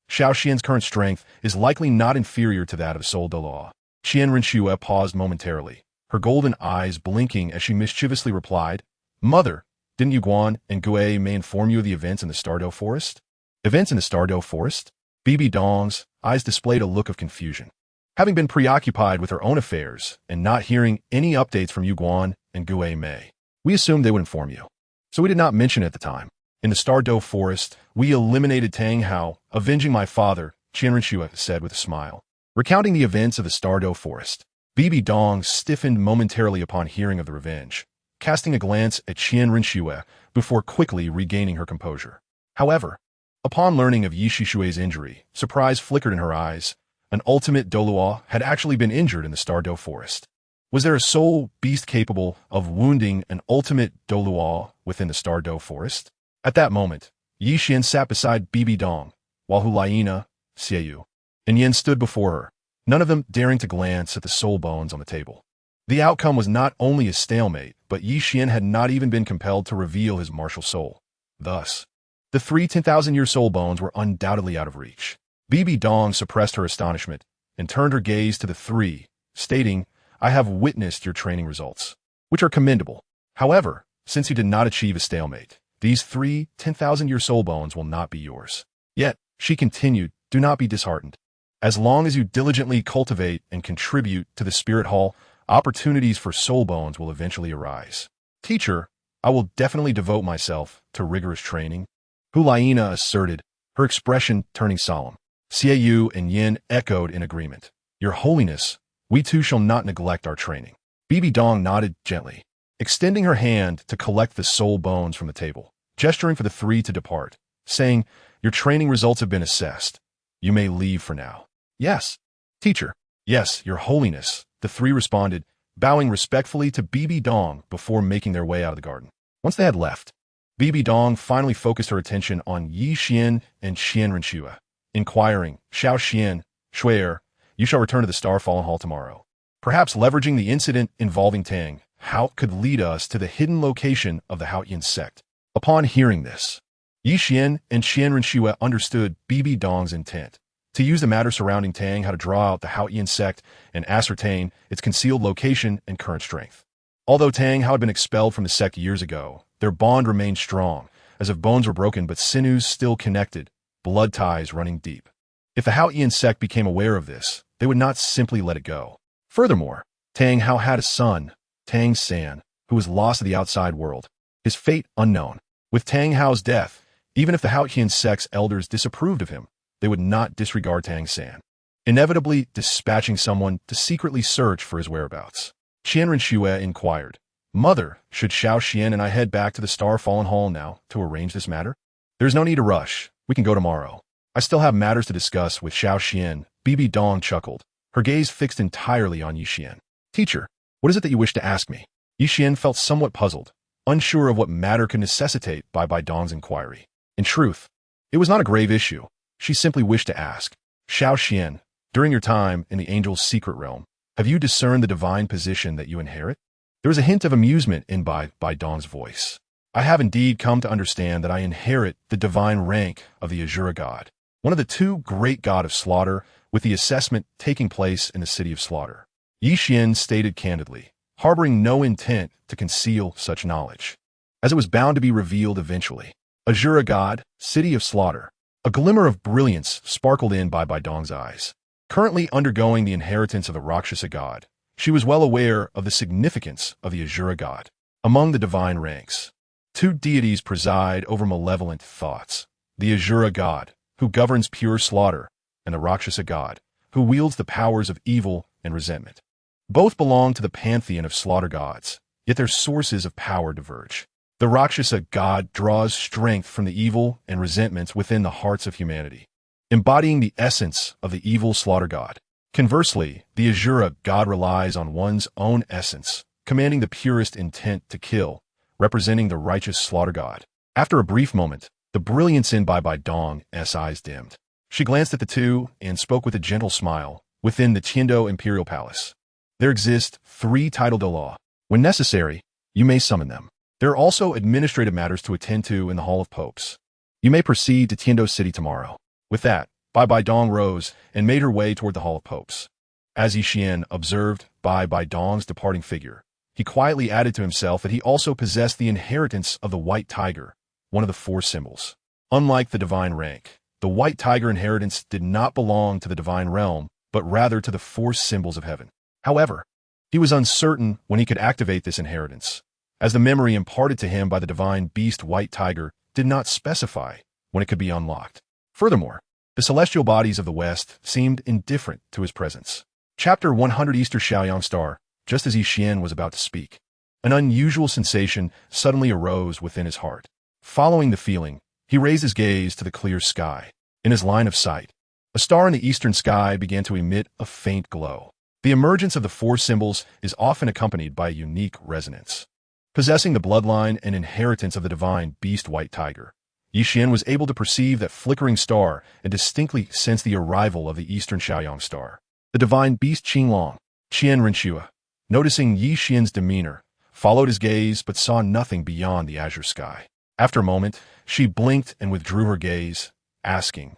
Xiao Xian's current strength is likely not inferior to that of Soul Douluo." Qian Rinxue paused momentarily, her golden eyes blinking as she mischievously replied, "Mother, didn't Yuguan and Gue may inform you of the events in the Stardow Forest?" "Events in the Stardow Forest?" BibiDong's eyes displayed a look of confusion. Having been preoccupied with her own affairs and not hearing any updates from Yuguan and Gue Mei, we assumed they would inform you, so we did not mention it at the time. "In the Stardow Forest, we eliminated Tang Hao, avenging my father," Qian Rinxue said with a smile. Recounting the events of the Stardow Forest, BibiDong stiffened momentarily upon hearing of the revenge, casting a glance at Qian Rinxue before quickly regaining her composure. However, upon learning of Yishishue's injury, surprise flickered in her eyes. An ultimate Douluo had actually been injured in the Stardow Forest. Was there a soul beast capable of wounding an ultimate Douluo within the Stardow Forest? At that moment, Qian sat beside BibiDong, while Hulaina, Xiaoyu, and Yin stood before her, none of them daring to glance at the soul bones on the table. The outcome was not only a stalemate, but Qian had not even been compelled to reveal his martial soul. Thus, the three 10,000-year soul bones were undoubtedly out of reach. BibiDong suppressed her astonishment and turned her gaze to the three, stating, "I have witnessed your training results, which are commendable. However, since you did not achieve a stalemate, these three 10,000-year soul bones will not be yours." Yet, she continued, "Do not be disheartened. As long as you diligently cultivate and contribute to the Spirit Hall, opportunities for soul bones will eventually arise. Teacher, I will definitely devote myself to rigorous training," Hulaina asserted, her expression turning solemn. Xiaoyu and Yin echoed in agreement. "Your Holiness, we too shall not neglect our training." BibiDong nodded gently, extending her hand to collect the soul bones from the table, gesturing for the three to depart, saying, "Your training results have been assessed. You may leave for now." "Yes, teacher." "Yes, Your Holiness," the three responded, bowing respectfully to BibiDong before making their way out of the garden. Once they had left, BibiDong finally focused her attention on Yi Qian and Qian Renshua, inquiring, Xiao Qian, Shui'er, you shall return to the Star-Fallen Hall tomorrow. Perhaps leveraging the incident involving Tang, Hao could lead us to the hidden location of the Haotian sect. Upon hearing this, Yi Qian and Qian Renshua understood BibiDong's intent to use the matter surrounding Tang Hao to draw out the Haotian sect and ascertain its concealed location and current strength. Although Tang Hao had been expelled from the sect years ago, their bond remained strong, as if bones were broken but sinews still connected, blood ties running deep. If the Haotian sect became aware of this, they would not simply let it go. Furthermore, Tang Hao had a son, Tang San, who was lost to the outside world, his fate unknown. With Tang Hao's death, even if the Haotian sect's elders disapproved of him, they would not disregard Tang San, inevitably dispatching someone to secretly search for his whereabouts. Qian Renshua inquired, Mother, should Xiao Qian and I head back to the Star-Fallen Hall now to arrange this matter? There's no need to rush. We can go tomorrow. I still have matters to discuss with Xiao Qian. BibiDong chuckled, her gaze fixed entirely on Yi Qian. Teacher, what is it that you wish to ask me? Yi Qian felt somewhat puzzled, unsure of what matter could necessitate BibiDong's inquiry. In truth, it was not a grave issue. She simply wished to ask, Xiao Qian, during your time in the angel's secret realm, have you discerned the divine position that you inherit? There was a hint of amusement in BibiDong's voice. I have indeed come to understand that I inherit the divine rank of the Azura god, one of the two great god of slaughter, with the assessment taking place in the city of slaughter. Yi Qian stated candidly, harboring no intent to conceal such knowledge, as it was bound to be revealed eventually. Azura god, city of slaughter. A glimmer of brilliance sparkled in BibiDong's eyes. Currently undergoing the inheritance of the Rakshasa god, she was well aware of the significance of the Azura god. Among the divine ranks, two deities preside over malevolent thoughts: the Azura god, who governs pure slaughter, and the Rakshasa god, who wields the powers of evil and resentment. Both belong to the pantheon of slaughter gods, yet their sources of power diverge. The Rakshasa god draws strength from the evil and resentments within the hearts of humanity, embodying the essence of the evil slaughter god. Conversely, the Azura god relies on one's own essence, commanding the purest intent to kill, representing the righteous slaughter god. After a brief moment, the brilliance in BibiDong's eyes dimmed. She glanced at the two and spoke with a gentle smile. Within the Qiando Imperial Palace, there exist 3 titled Dalu. When necessary, you may summon them. There are also administrative matters to attend to in the Hall of Popes. You may proceed to Qiando City tomorrow. With that, BibiDong rose and made her way toward the Hall of Popes. As Yi Qian observed BibiDong's departing figure, he quietly added to himself that he also possessed the inheritance of the white tiger, one of the 4 symbols. Unlike the divine rank, the white tiger inheritance did not belong to the divine realm, but rather to the 4 symbols of heaven. However, he was uncertain when he could activate this inheritance, as the memory imparted to him by the divine beast white tiger did not specify when it could be unlocked. Furthermore, the celestial bodies of the West seemed indifferent to his presence. Chapter 100 Easter Shaoyang Star. Just as Yi Qian was about to speak, an unusual sensation suddenly arose within his heart. Following the feeling, he raised his gaze to the clear sky. In his line of sight, a star in the eastern sky began to emit a faint glow. The emergence of the 4 symbols is often accompanied by a unique resonance. Possessing the bloodline and inheritance of the divine beast white tiger, Yi Qian was able to perceive that flickering star and distinctly sense the arrival of the eastern Shaoyang star. The divine beast Qian Renshua, noticing Yi Qian's demeanor, followed his gaze but saw nothing beyond the azure sky. After a moment, she blinked and withdrew her gaze, asking,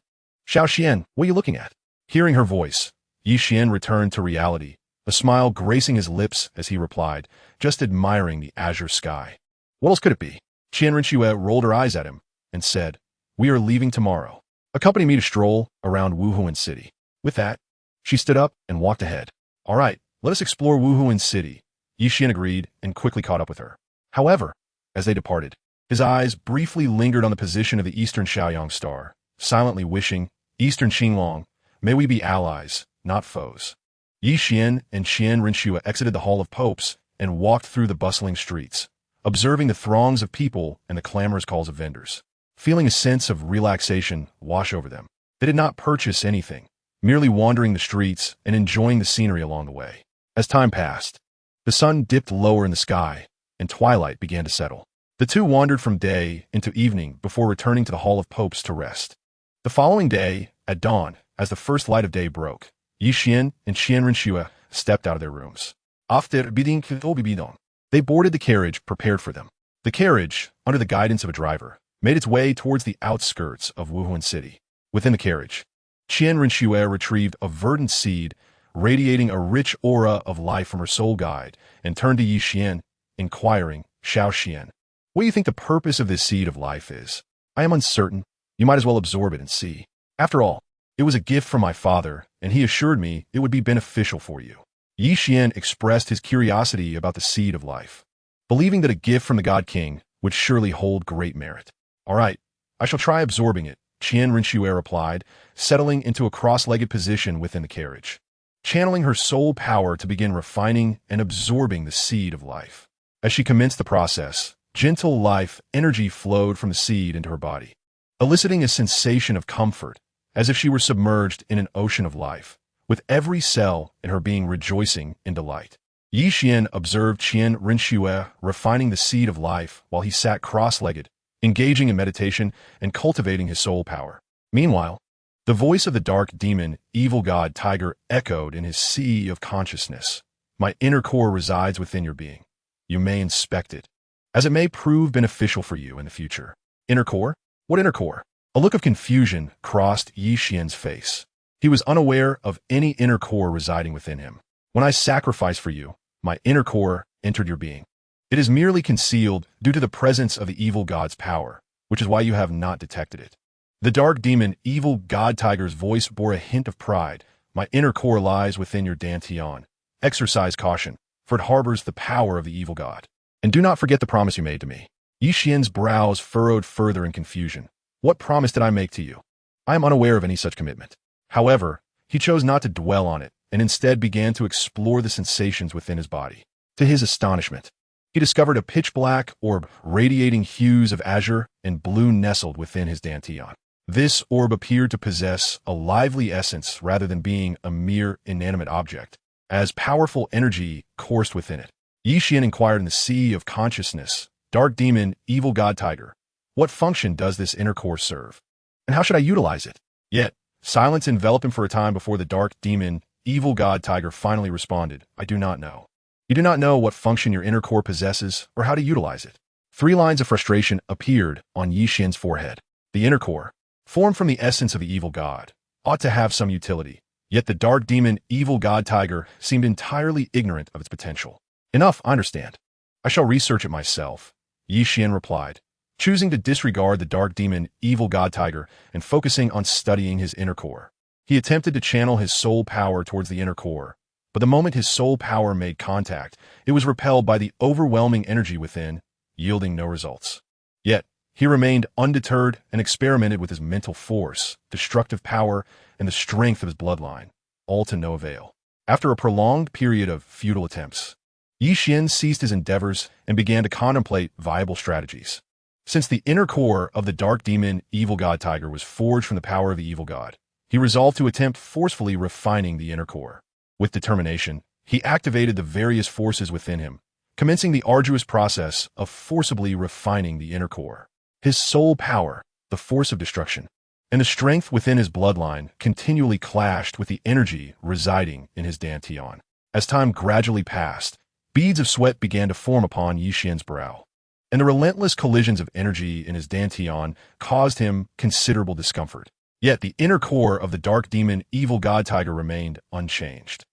Xiao Qian, what are you looking at? Hearing her voice, Yi Qian returned to reality, a smile gracing his lips as he replied, just admiring the azure sky. What else could it be? Qian Renshua rolled her eyes at him and said, We are leaving tomorrow. Accompany me to stroll around Wuhuan City. With that, she stood up and walked ahead. All right, let us explore Wuhuan City. Yi Qian agreed and quickly caught up with her. However, as they departed, his eyes briefly lingered on the position of the eastern Shaoyang star, silently wishing, Eastern Xinlong, may we be allies, not foes. Yi Qian and Qian Renshua exited the Hall of Popes and walked through the bustling streets, observing the throngs of people and the clamorous calls of vendors. Feeling a sense of relaxation wash over them, they did not purchase anything, merely wandering the streets and enjoying the scenery along the way. As time passed, the sun dipped lower in the sky, and twilight began to settle. The two wandered from day into evening before returning to the Hall of Popes to rest. The following day, at dawn, as the first light of day broke, Qian and Qian stepped out of their rooms. After bidding BibiDong, they boarded the carriage prepared for them. The carriage, under the guidance of a driver, made its way towards the outskirts of Wuhan City. Within the carriage, Qian retrieved a verdant seed, radiating a rich aura of life from her soul guide, and turned to Qian, inquiring, Xiao Qian, what do you think the purpose of this seed of life is? I am uncertain. You might as well absorb it and see. After all, it was a gift from my father, and he assured me it would be beneficial for you. Qian expressed his curiosity about the seed of life, believing that a gift from the God King would surely hold great merit. All right, I shall try absorbing it, Qian replied, settling into a cross-legged position within the carriage, channeling her soul power to begin refining and absorbing the seed of life. As she commenced the process, gentle life energy flowed from the seed into her body, eliciting a sensation of comfort, as if she were submerged in an ocean of life, with every cell in her being rejoicing in delight. Qian observed Qian Renxue refining the seed of life while he sat cross-legged, engaging in meditation and cultivating his soul power. Meanwhile, the voice of the dark demon, evil god Tiger, echoed in his sea of consciousness. My inner core resides within your being. You may inspect it, as it may prove beneficial for you in the future. Inner core? What inner core? A look of confusion crossed Qian's face. He was unaware of any inner core residing within him. When I sacrificed for you, my inner core entered your being. It is merely concealed due to the presence of the evil god's power, which is why you have not detected it. The dark demon, evil god Tiger's voice bore a hint of pride. My inner core lies within your dantian. Exercise caution, for it harbors the power of the evil god. And do not forget the promise you made to me. Qian's brows furrowed further in confusion. What promise did I make to you? I am unaware of any such commitment. However, he chose not to dwell on it, and instead began to explore the sensations within his body. To his astonishment, he discovered a pitch-black orb radiating hues of azure and blue nestled within his dantian. This orb appeared to possess a lively essence rather than being a mere inanimate object, as powerful energy coursed within it. Qian inquired in the sea of consciousness, Dark demon, evil god Tiger, what function does this inner core serve? And how should I utilize it? Yet, silence enveloped him for a time before the dark demon, evil god Tiger finally responded, I do not know. You do not know what function your inner core possesses or how to utilize it. 3 lines of frustration appeared on Qian's forehead. The inner core, formed from the essence of the evil god, ought to have some utility. Yet the dark demon, evil god Tiger, seemed entirely ignorant of its potential. Enough, I understand. I shall research it myself, Qian replied, choosing to disregard the dark demon, evil god Tiger, and focusing on studying his inner core. He attempted to channel his soul power towards the inner core, but the moment his soul power made contact, it was repelled by the overwhelming energy within, yielding no results. Yet, he remained undeterred and experimented with his mental force, destructive power, and the strength of his bloodline, all to no avail. After a prolonged period of futile attempts, Qian ceased his endeavors and began to contemplate viable strategies. Since the inner core of the dark demon, evil god Tiger, was forged from the power of the evil god, he resolved to attempt forcefully refining the inner core. With determination, he activated the various forces within him, commencing the arduous process of forcibly refining the inner core. His soul power, the force of destruction, and the strength within his bloodline continually clashed with the energy residing in his dantian. As time gradually passed, beads of sweat began to form upon Qian's brow, and the relentless collisions of energy in his dantian caused him considerable discomfort. Yet the inner core of the dark demon, evil god Tiger, remained unchanged.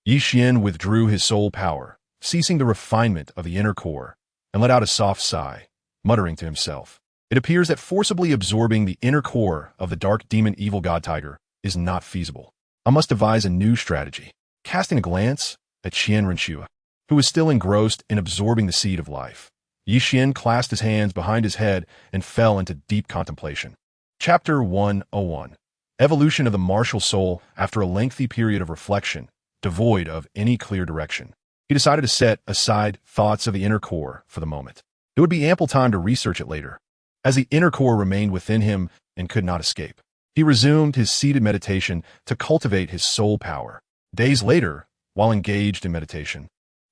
Qian withdrew his soul power, ceasing the refinement of the inner core, and let out a soft sigh, muttering to himself, it appears that forcibly absorbing the inner core of the dark demon, evil god Tiger, is not feasible. I must devise a new strategy. Casting a glance at Qian Renxue, who was still engrossed in absorbing the seed of life, Qian clasped his hands behind his head and fell into deep contemplation. Chapter 101. Evolution of the martial soul. After a lengthy period of reflection, devoid of any clear direction, he decided to set aside thoughts of the inner core for the moment. It would be ample time to research it later, as the inner core remained within him and could not escape. He resumed his seated meditation to cultivate his soul power. Days later, while engaged in meditation,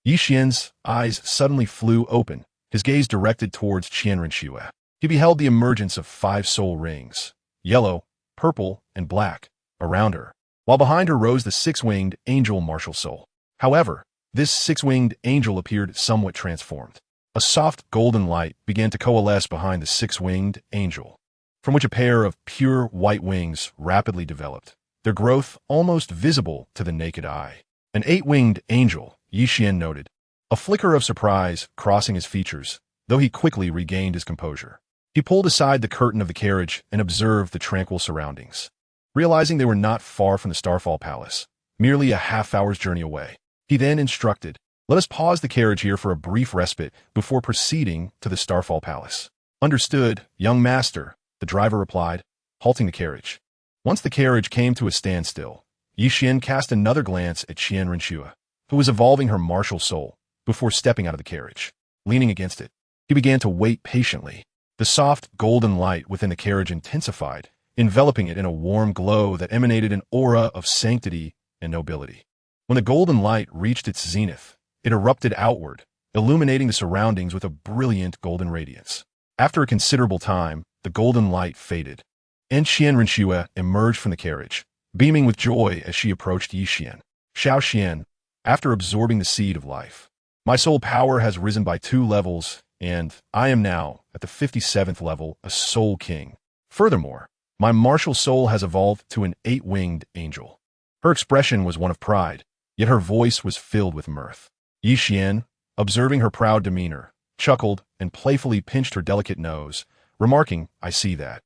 Qian's eyes suddenly flew open, his gaze directed towards Qian Renshue. He beheld the emergence of 5 soul rings, yellow, purple, and black, around her, while behind her rose the 6-winged angel martial soul. However, this 6-winged angel appeared somewhat transformed. A soft golden light began to coalesce behind the 6-winged angel, from which a pair of pure white wings rapidly developed, their growth almost visible to the naked eye. An 8-winged angel, Qian noted, a flicker of surprise crossing his features, though he quickly regained his composure. He pulled aside the curtain of the carriage and observed the tranquil surroundings. Realizing they were not far from the Starfall Palace, merely a half-hour's journey away, he then instructed, "Let us pause the carriage here for a brief respite before proceeding to the Starfall Palace." "Understood, young master," the driver replied, halting the carriage. Once the carriage came to a standstill, Qian cast another glance at Qian Renshue, who was evolving her martial soul, before stepping out of the carriage. Leaning against it, he began to wait patiently. The soft, golden light within the carriage intensified, enveloping it in a warm glow that emanated an aura of sanctity and nobility. When the golden light reached its zenith, it erupted outward, illuminating the surroundings with a brilliant golden radiance. After a considerable time, the golden light faded, and Qian Renshue emerged from the carriage, beaming with joy as she approached Qian. "Xiao Qian, after absorbing the seed of life, my soul power has risen by 2 levels, and I am now, at the 57th level, a soul king. Furthermore, my martial soul has evolved to an 8-winged angel." Her expression was one of pride, yet her voice was filled with mirth. Qian, observing her proud demeanor, chuckled and playfully pinched her delicate nose, remarking, "I see that.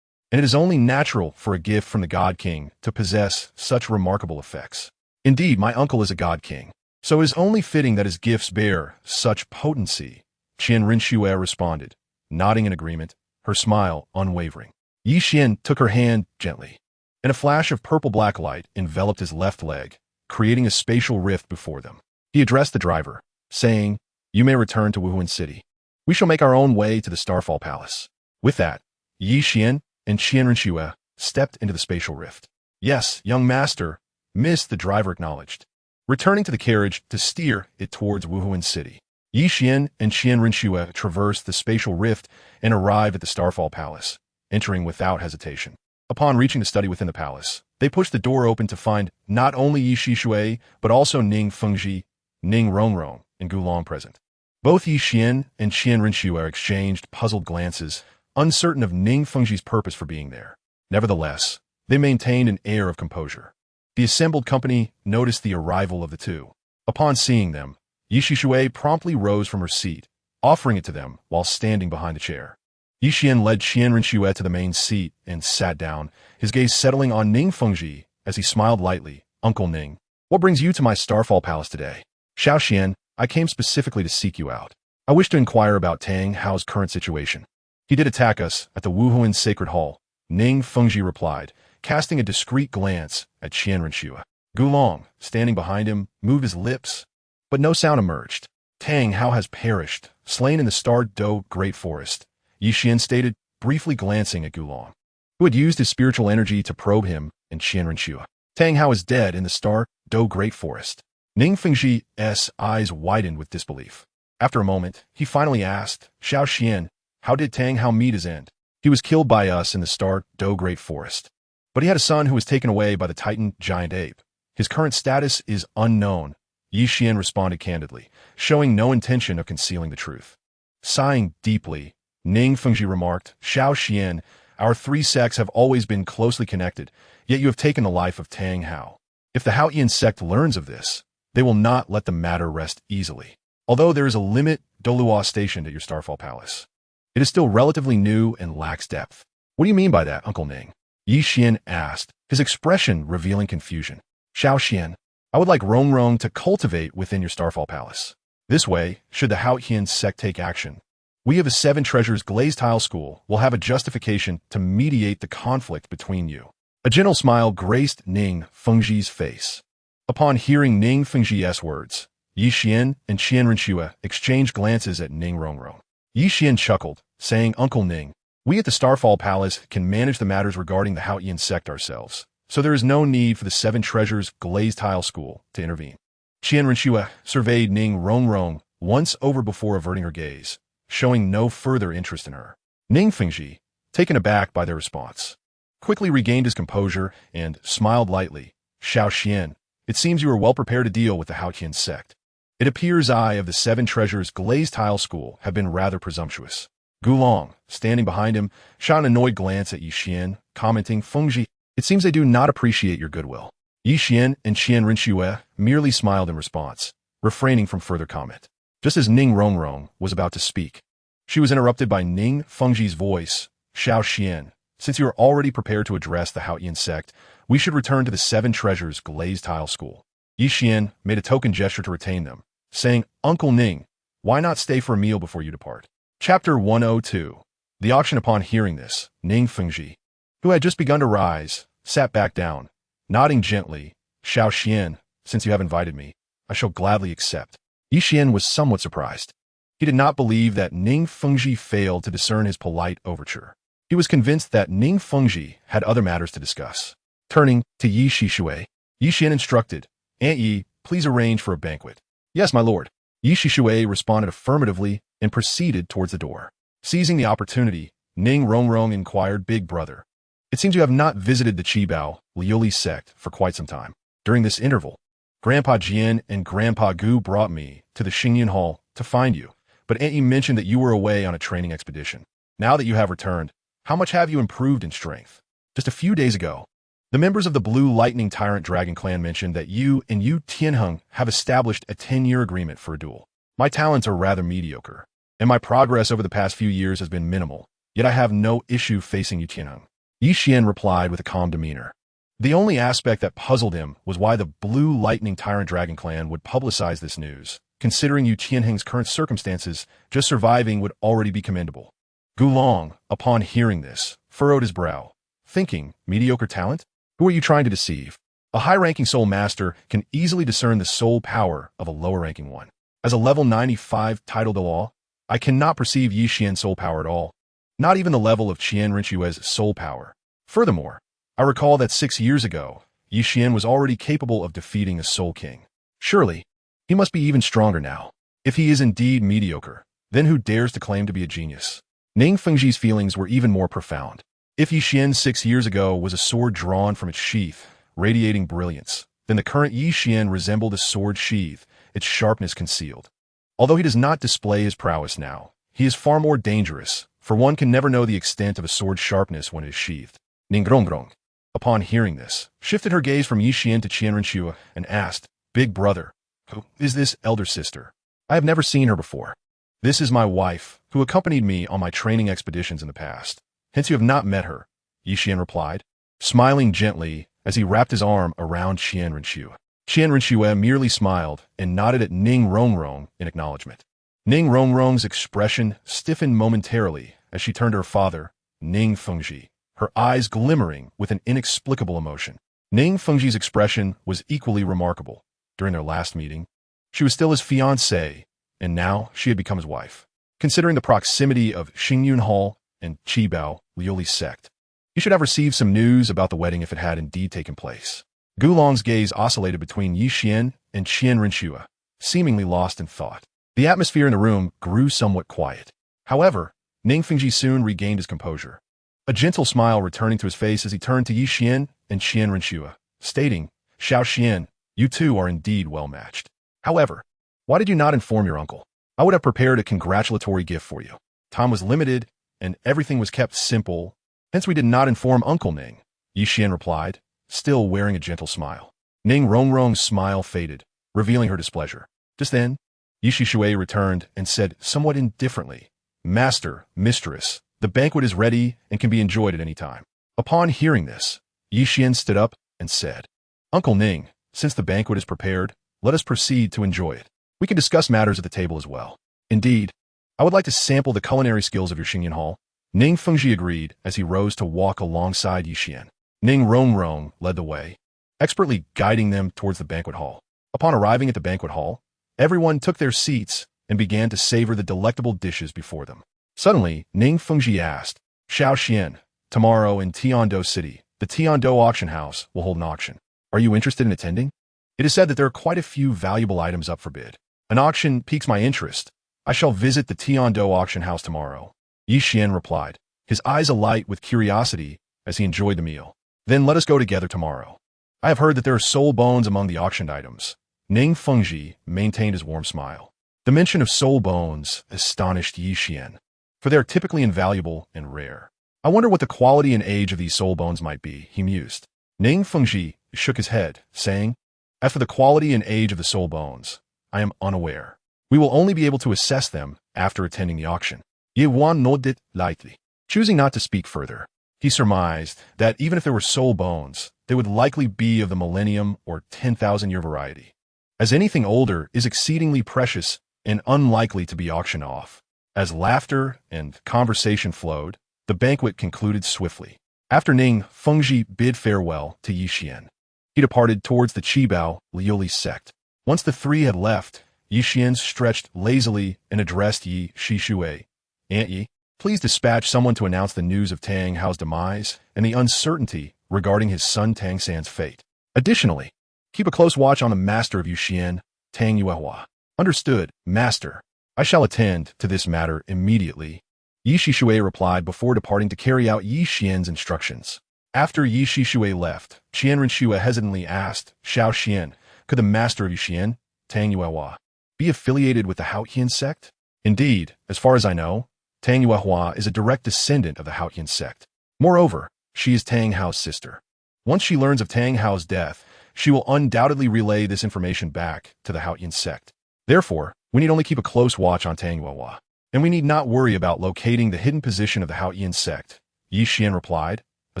And it is only natural for a gift from the God King to possess such remarkable effects. Indeed, my uncle is a God King, so it is only fitting that his gifts bear such potency." Qian Renshue responded, nodding in agreement, her smile unwavering. Qian took her hand gently, and a flash of purple-black light enveloped his left leg, creating a spatial rift before them. He addressed the driver, saying, "You may return to Wuhuan City. We shall make our own way to the Starfall Palace." With that, Qian and Qian Renshue stepped into the spatial rift. "Yes, young master," the driver acknowledged, returning to the carriage to steer it towards Wuhuan City. Qian and Qian Renshue traversed the spatial rift and arrived at the Starfall Palace, entering without hesitation. Upon reaching the study within the palace, they pushed the door open to find not only Shui, but also Ning Fengji, Ning Rongrong, and Gulong present. Both Qian and Qian Renshue exchanged puzzled glances, uncertain of Ning Fengji's purpose for being there. Nevertheless, they maintained an air of composure. The assembled company noticed the arrival of the two. Upon seeing them, Shui promptly rose from her seat, offering it to them while standing behind the chair. Qian led Qian Renshue to the main seat and sat down, his gaze settling on Ning Fengji as he smiled lightly. "Uncle Ning, what brings you to my Starfall Palace today?" "Xiao Qian, I came specifically to seek you out. I wish to inquire about Tang Hao's current situation. He did attack us at the Wuhuan Sacred Hall," Ning Fengji replied, casting a discreet glance at Qian Renshue. Gulong, standing behind him, moved his lips, but no sound emerged. "Tang Hao has perished, slain in the Star Do Great Forest," Qian stated, briefly glancing at Gulong, who had used his spiritual energy to probe him and Qian Renshue. "Tang Hao is dead in the Star Do Great Forest." Ning Fengji's eyes widened with disbelief. After a moment, he finally asked, "Xiao Qian, how did Tang Hao meet his end?" "He was killed by us in the Star Do Great Forest. But he had a son who was taken away by the Titan giant ape. His current status is unknown," Qian responded candidly, showing no intention of concealing the truth. Sighing deeply, Ning Fengji remarked, "Xiao Qian, our 3 sects have always been closely connected, yet you have taken the life of Tang Hao. If the Haotian sect learns of this, they will not let the matter rest easily. Although there is a limit Douluo stationed at your Starfall Palace, it is still relatively new and lacks depth." "What do you mean by that, Uncle Ning?" Qian asked, his expression revealing confusion. "Xiao Qian, I would like Rongrong to cultivate within your Starfall Palace. This way, should the Haotian sect take action, we of the 7 Treasures Glazed Tile School will have a justification to mediate the conflict between you." A gentle smile graced Ning Fengji's face. Upon hearing Ning Fengji's words, Qian and Qian Renshue exchanged glances at Ning Rongrong. Qian chuckled, saying, "Uncle Ning, we at the Starfall Palace can manage the matters regarding the Haotian sect ourselves, so there is no need for the 7 Treasures Glazed Tile School to intervene." Qian Renshue surveyed Ning Rongrong once over before averting her gaze, showing no further interest in her. Ning Fengji, taken aback by their response, quickly regained his composure and smiled lightly. Xiao Qian, it seems you are well prepared to deal with the Qian sect. It appears I of the Seven Treasures glazed tile school have been rather presumptuous. Gulong, standing behind him, shot an annoyed glance at Yi Xian, commenting, Fengji, it seems they do not appreciate your goodwill. Yi Xian and Qian Rinxue merely smiled in response, refraining from further comment. Just as Ning Rongrong was about to speak, she was interrupted by Ning Fengji's voice. Xiao Qian, since you are already prepared to address the Qian sect, we should return to the Seven Treasures glazed tile school. Yi Xian made a token gesture to retain them, saying, Uncle Ning, why not stay for a meal before you depart? Chapter 102. The auction. Upon hearing this, Ning Fengji, who had just begun to rise, sat back down, nodding gently. Xiao Qian, since you have invited me, I shall gladly accept. Yi Xian was somewhat surprised. He did not believe that Ning Fengji failed to discern his polite overture. He was convinced that Ning Fengji had other matters to discuss. Turning to Yi Shixue, Yi Xian instructed, Aunt Yi, please arrange for a banquet. Yes, my lord. Yi Shixue responded affirmatively and proceeded towards the door. Seizing the opportunity, Ning Rongrong inquired, Big brother, it seems you have not visited the Qibao Liuli sect for quite some time. During this interval, Grandpa Jian and Grandpa Gu brought me to the Xingyun Hall to find you, but Aunt Yi mentioned that you were away on a training expedition. Now that you have returned, how much have you improved in strength? Just a few days ago, the members of the Blue Lightning Tyrant Dragon clan mentioned that you and Yu Tianheng have established a 10-year agreement for a duel. My talents are rather mediocre, and my progress over the past few years has been minimal, yet I have no issue facing Yu Tianheng. Yi Xian replied with a calm demeanor. The only aspect that puzzled him was why the Blue Lightning Tyrant Dragon clan would publicize this news. Considering Yu Tianheng's current circumstances, just surviving would already be commendable. Gulong, upon hearing this, furrowed his brow, thinking, mediocre talent? Who are you trying to deceive? A high-ranking soul master can easily discern the soul power of a lower-ranking one. As a level 95 title de law, I cannot perceive Yi Xian's soul power at all, not even the level of Qian Rinxue's soul power. Furthermore, I recall that 6 years ago, Yi Xian was already capable of defeating a soul king. Surely, he must be even stronger now. If he is indeed mediocre, then who dares to claim to be a genius? Ning Fengji's feelings were even more profound. If Yi Xian 6 years ago was a sword drawn from its sheath, radiating brilliance, then the current Yi Xian resembled a sword sheath, its sharpness concealed. Although he does not display his prowess now, he is far more dangerous, for one can never know the extent of a sword's sharpness when it is sheathed. Ning Rongrong, upon hearing this, shifted her gaze from Yi Xian to Qian Rinxue and asked, Big brother, who is this elder sister? I have never seen her before. This is my wife, who accompanied me on my training expeditions in the past. Hence you have not met her, Yi Xian replied, smiling gently as he wrapped his arm around Qian Rinxue. Qian Rinxue merely smiled and nodded at Ning Rongrong in acknowledgement. Ning Rongrong's expression stiffened momentarily as she turned to her father, Ning Fengji, her eyes glimmering with an inexplicable emotion. Ning Fengji's expression was equally remarkable. During their last meeting, she was still his fiancée, and now she had become his wife. Considering the proximity of Xingyun Hall and Qibao Liuli sect, he should have received some news about the wedding if it had indeed taken place. Gulong's gaze oscillated between Yi Xian and Qian Rinxue, seemingly lost in thought. The atmosphere in the room grew somewhat quiet. However, Ning Fengji soon regained his composure, a gentle smile returning to his face as he turned to Yi Xian and Qian Rinxue, stating, Xiao Qian, you two are indeed well matched. However, why did you not inform your uncle? I would have prepared a congratulatory gift for you. Time was limited, and everything was kept simple, hence we did not inform Uncle Ning, Yi Xian replied, still wearing a gentle smile. Ning Rongrong's smile faded, revealing her displeasure. Just then, Yi Shixue returned and said somewhat indifferently, Master, Mistress, the banquet is ready and can be enjoyed at any time. Upon hearing this, Yi Xian stood up and said, Uncle Ning, since the banquet is prepared, let us proceed to enjoy it. We can discuss matters at the table as well. Indeed, I would like to sample the culinary skills of your Xingyun Hall. Ning Fengji agreed as he rose to walk alongside Yi Xian. Ning Rongrong led the way, expertly guiding them towards the banquet hall. Upon arriving at the banquet hall, everyone took their seats and began to savor the delectable dishes before them. Suddenly, Ning Fengji asked, Xiao Qian, tomorrow in Tiando City, the Tiando auction house will hold an auction. Are you interested in attending? It is said that there are quite a few valuable items up for bid. An auction piques my interest, I shall visit the Tiando auction house tomorrow. Yi Xian replied, his eyes alight with curiosity as he enjoyed the meal. Then let us go together tomorrow. I have heard that there are soul bones among the auctioned items. Ning Fengji maintained his warm smile. The mention of soul bones astonished Yi Xian, for they are typically invaluable and rare. I wonder what the quality and age of these soul bones might be, he mused. Ning Fengji shook his head, saying, as for the quality and age of the soul bones, I am unaware. We will only be able to assess them after attending the auction. Ye Wan nodded lightly. Choosing not to speak further, he surmised that even if there were soul bones, they would likely be of the millennium or 10,000-year variety, as anything older is exceedingly precious and unlikely to be auctioned off. As laughter and conversation flowed, the banquet concluded swiftly. After Ning Fengji bid farewell to Yi Xian, he departed towards the Qibao Liuli sect. Once the three had left, Yi Xian stretched lazily and addressed Yi Shishui. Aunt Yi, please dispatch someone to announce the news of Tang Hao's demise and the uncertainty regarding his son Tang San's fate. Additionally, keep a close watch on the master of Yuxian, Tang Yuehua. Understood, master. I shall attend to this matter immediately. Yi Shishui replied before departing to carry out Yi Xian's instructions. After Yi Shishui left, Qian Renshua hesitantly asked Xiao Xian, could the master of Yuxian, Tang Yuehua, be affiliated with the Haotian sect? Indeed, as far as I know, Tang Yuehua is a direct descendant of the Haotian sect. Moreover, she is Tang Hao's sister. Once she learns of Tang Hao's death, she will undoubtedly relay this information back to the Haotian sect. Therefore, we need only keep a close watch on Tang Yuehua, and we need not worry about locating the hidden position of the Haotian sect, Yi Xian replied, a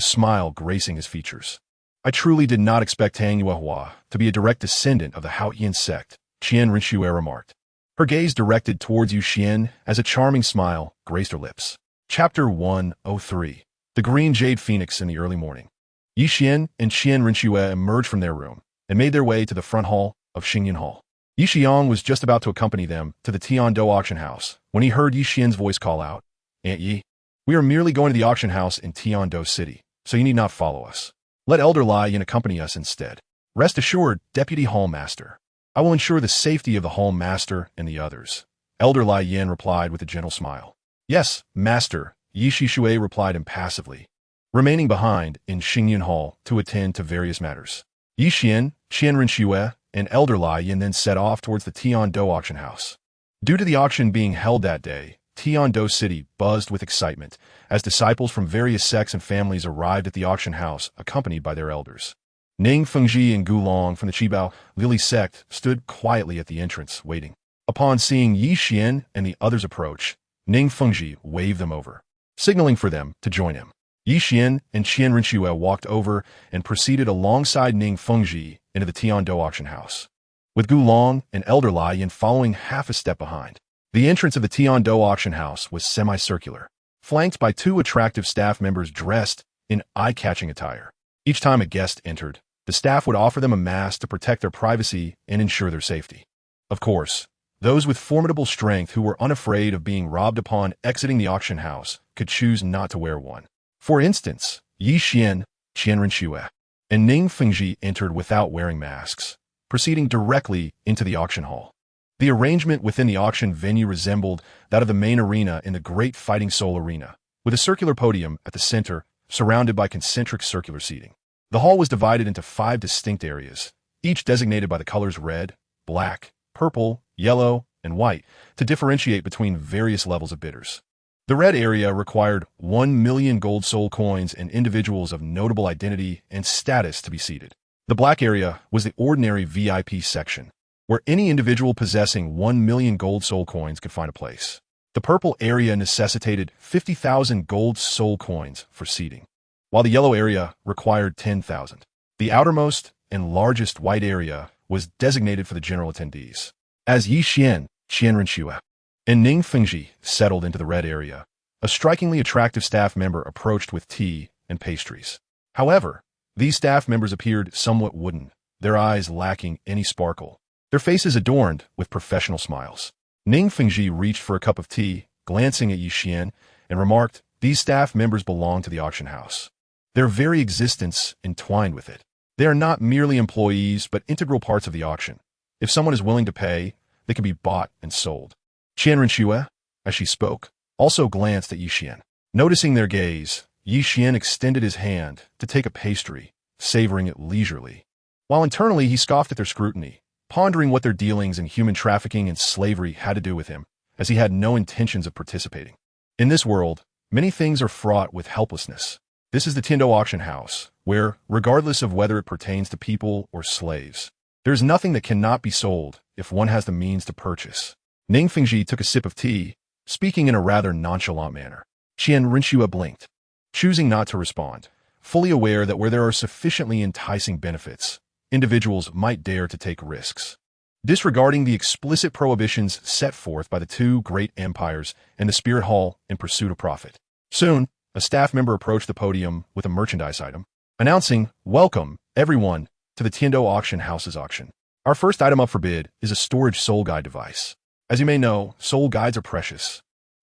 smile gracing his features. I truly did not expect Tang Yuehua to be a direct descendant of the Haotian sect, Qian Renshua remarked. Her gaze directed towards Yu Xian as a charming smile graced her lips. Chapter 103. The Green Jade Phoenix in the early morning. Yi Xian and Qian Renshua emerged from their room and made their way to the front hall of Xingyan Hall. Yi Xiang was just about to accompany them to the Tiando auction house when he heard Yi Xian's voice call out, Aunt Yi, we are merely going to the auction house in Tiando City, so you need not follow us. Let Elder Lai Yin accompany us instead. Rest assured, Deputy Hall Master. I will ensure the safety of the Hall Master and the others. Elder Lai Yin replied with a gentle smile. Yes, Master, Yi Shishui replied impassively, remaining behind in Xingyan Hall to attend to various matters. Yi Xian, Qian Renshua, and Elder Lai Yin then set off towards the Tiando auction house. Due to the auction being held that day, Tiando City buzzed with excitement as disciples from various sects and families arrived at the auction house accompanied by their elders. Ning Fengji and Gulong from the Qibao Lily sect stood quietly at the entrance, waiting. Upon seeing Yi Xian and the others approach, Ning Fengji waved them over, signaling for them to join him. Yi Xian and Qian Renshua walked over and proceeded alongside Ning Fengji into the Tiando auction house, with Gulong and Elder Lai Yin following half a step behind. The entrance of the Tiando auction house was semicircular, flanked by two attractive staff members dressed in eye-catching attire. Each time a guest entered, the staff would offer them a mask to protect their privacy and ensure their safety. Of course, those with formidable strength who were unafraid of being robbed upon exiting the auction house could choose not to wear one. For instance, Yi Xian, Qian Renshua, and Ning Fengji entered without wearing masks, proceeding directly into the auction hall. The arrangement within the auction venue resembled that of the main arena in the Great Fighting Soul Arena, with a circular podium at the center surrounded by concentric circular seating. The hall was divided into 5 distinct areas, each designated by the colors red, black, purple, yellow, and white to differentiate between various levels of bidders. The red area required 1 million gold soul coins and individuals of notable identity and status to be seated. The black area was the ordinary VIP section, where any individual possessing 1 million gold soul coins could find a place. The purple area necessitated 50,000 gold soul coins for seating, while the yellow area required 10,000. The outermost and largest white area was designated for the general attendees. As Yi Xian, Qian Renshua, and Ning Fengji settled into the red area, a strikingly attractive staff member approached with tea and pastries. However, these staff members appeared somewhat wooden, their eyes lacking any sparkle, their faces adorned with professional smiles. Ning Fengji reached for a cup of tea, glancing at Yi Xian, and remarked, "These staff members belong to the auction house. Their very existence entwined with it. They are not merely employees, but integral parts of the auction. If someone is willing to pay, they can be bought and sold." Qian Renxue, as she spoke, also glanced at Yi Xian. Noticing their gaze, Yi Xian extended his hand to take a pastry, savoring it leisurely. While internally he scoffed at their scrutiny, pondering what their dealings in human trafficking and slavery had to do with him, as he had no intentions of participating. In this world, many things are fraught with helplessness. This is the Tindo auction house, where, regardless of whether it pertains to people or slaves, there is nothing that cannot be sold if one has the means to purchase. Ning Fengji took a sip of tea, speaking in a rather nonchalant manner. Qian Renxue blinked, choosing not to respond, fully aware that where there are sufficiently enticing benefits, individuals might dare to take risks. Disregarding the explicit prohibitions set forth by the two great empires and the Spirit Hall in pursuit of profit. Soon, a staff member approached the podium with a merchandise item, announcing, "Welcome, everyone, to the Tindo Auction House's auction. Our first item up for bid is a storage soul guide device. As you may know, soul guides are precious,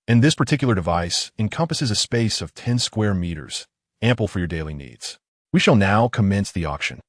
and this particular device encompasses a space of 10 square meters, ample for your daily needs. We shall now commence the auction,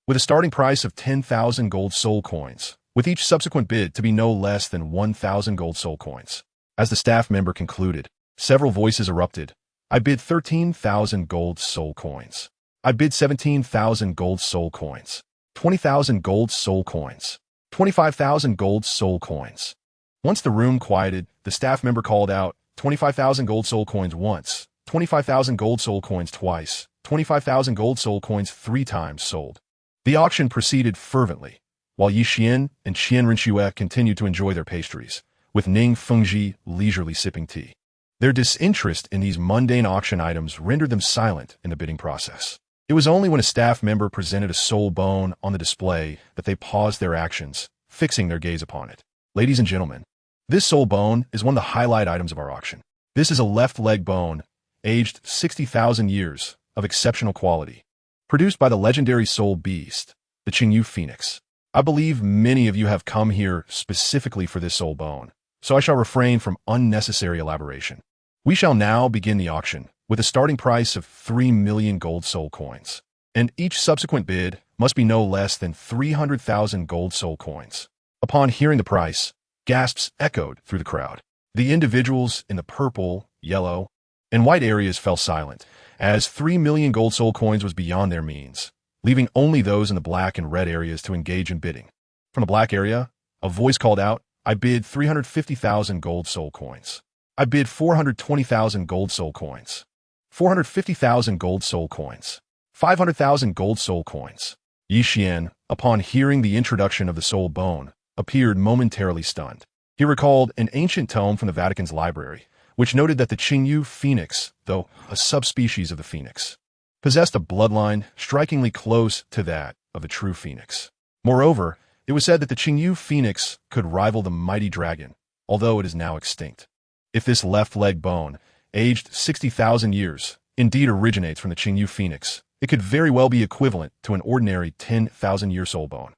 with a starting price of 10,000 gold soul coins, with each subsequent bid to be no less than 1,000 gold soul coins." As the staff member concluded, several voices erupted. "I bid 13,000 gold soul coins. I bid 17,000 gold soul coins. 20,000 gold soul coins. 25,000 gold soul coins." Once the room quieted, the staff member called out, 25,000 gold soul coins once, 25,000 gold soul coins twice, 25,000 gold soul coins 3 times sold. The auction proceeded fervently, while Yi Xian and Qian Renxue continued to enjoy their pastries, with Ning Fengji leisurely sipping tea. Their disinterest in these mundane auction items rendered them silent in the bidding process. It was only when a staff member presented a soul bone on the display that they paused their actions, fixing their gaze upon it. Ladies and gentlemen, this soul bone is one of the highlight items of our auction. This is a left leg bone, aged 60,000 years, of exceptional quality, produced by the legendary soul beast, the Qingyu Phoenix. I believe many of you have come here specifically for this soul bone, so I shall refrain from unnecessary elaboration. We shall now begin the auction, with a starting price of 3 million gold soul coins, and each subsequent bid must be no less than 300,000 gold soul coins. Upon hearing the price, gasps echoed through the crowd. The individuals in the purple, yellow, and white areas fell silent, as 3 million gold soul coins was beyond their means, leaving only those in the black and red areas to engage in bidding. From the black area, a voice called out, "I bid 350,000 gold soul coins. I bid 420,000 gold soul coins. 450,000 gold soul coins. 500,000 gold soul coins." Yi Xian, upon hearing the introduction of the soul bone, appeared momentarily stunned. He recalled an ancient tome from the Vatican's library, which noted that the Qingyu Phoenix, though a subspecies of the phoenix, possessed a bloodline strikingly close to that of a true phoenix. Moreover, it was said that the Qingyu Phoenix could rival the mighty dragon, although it is now extinct. If this left leg bone, aged 60,000 years, indeed originates from the Qingyu Phoenix, it could very well be equivalent to an ordinary 10,000-year soul bone.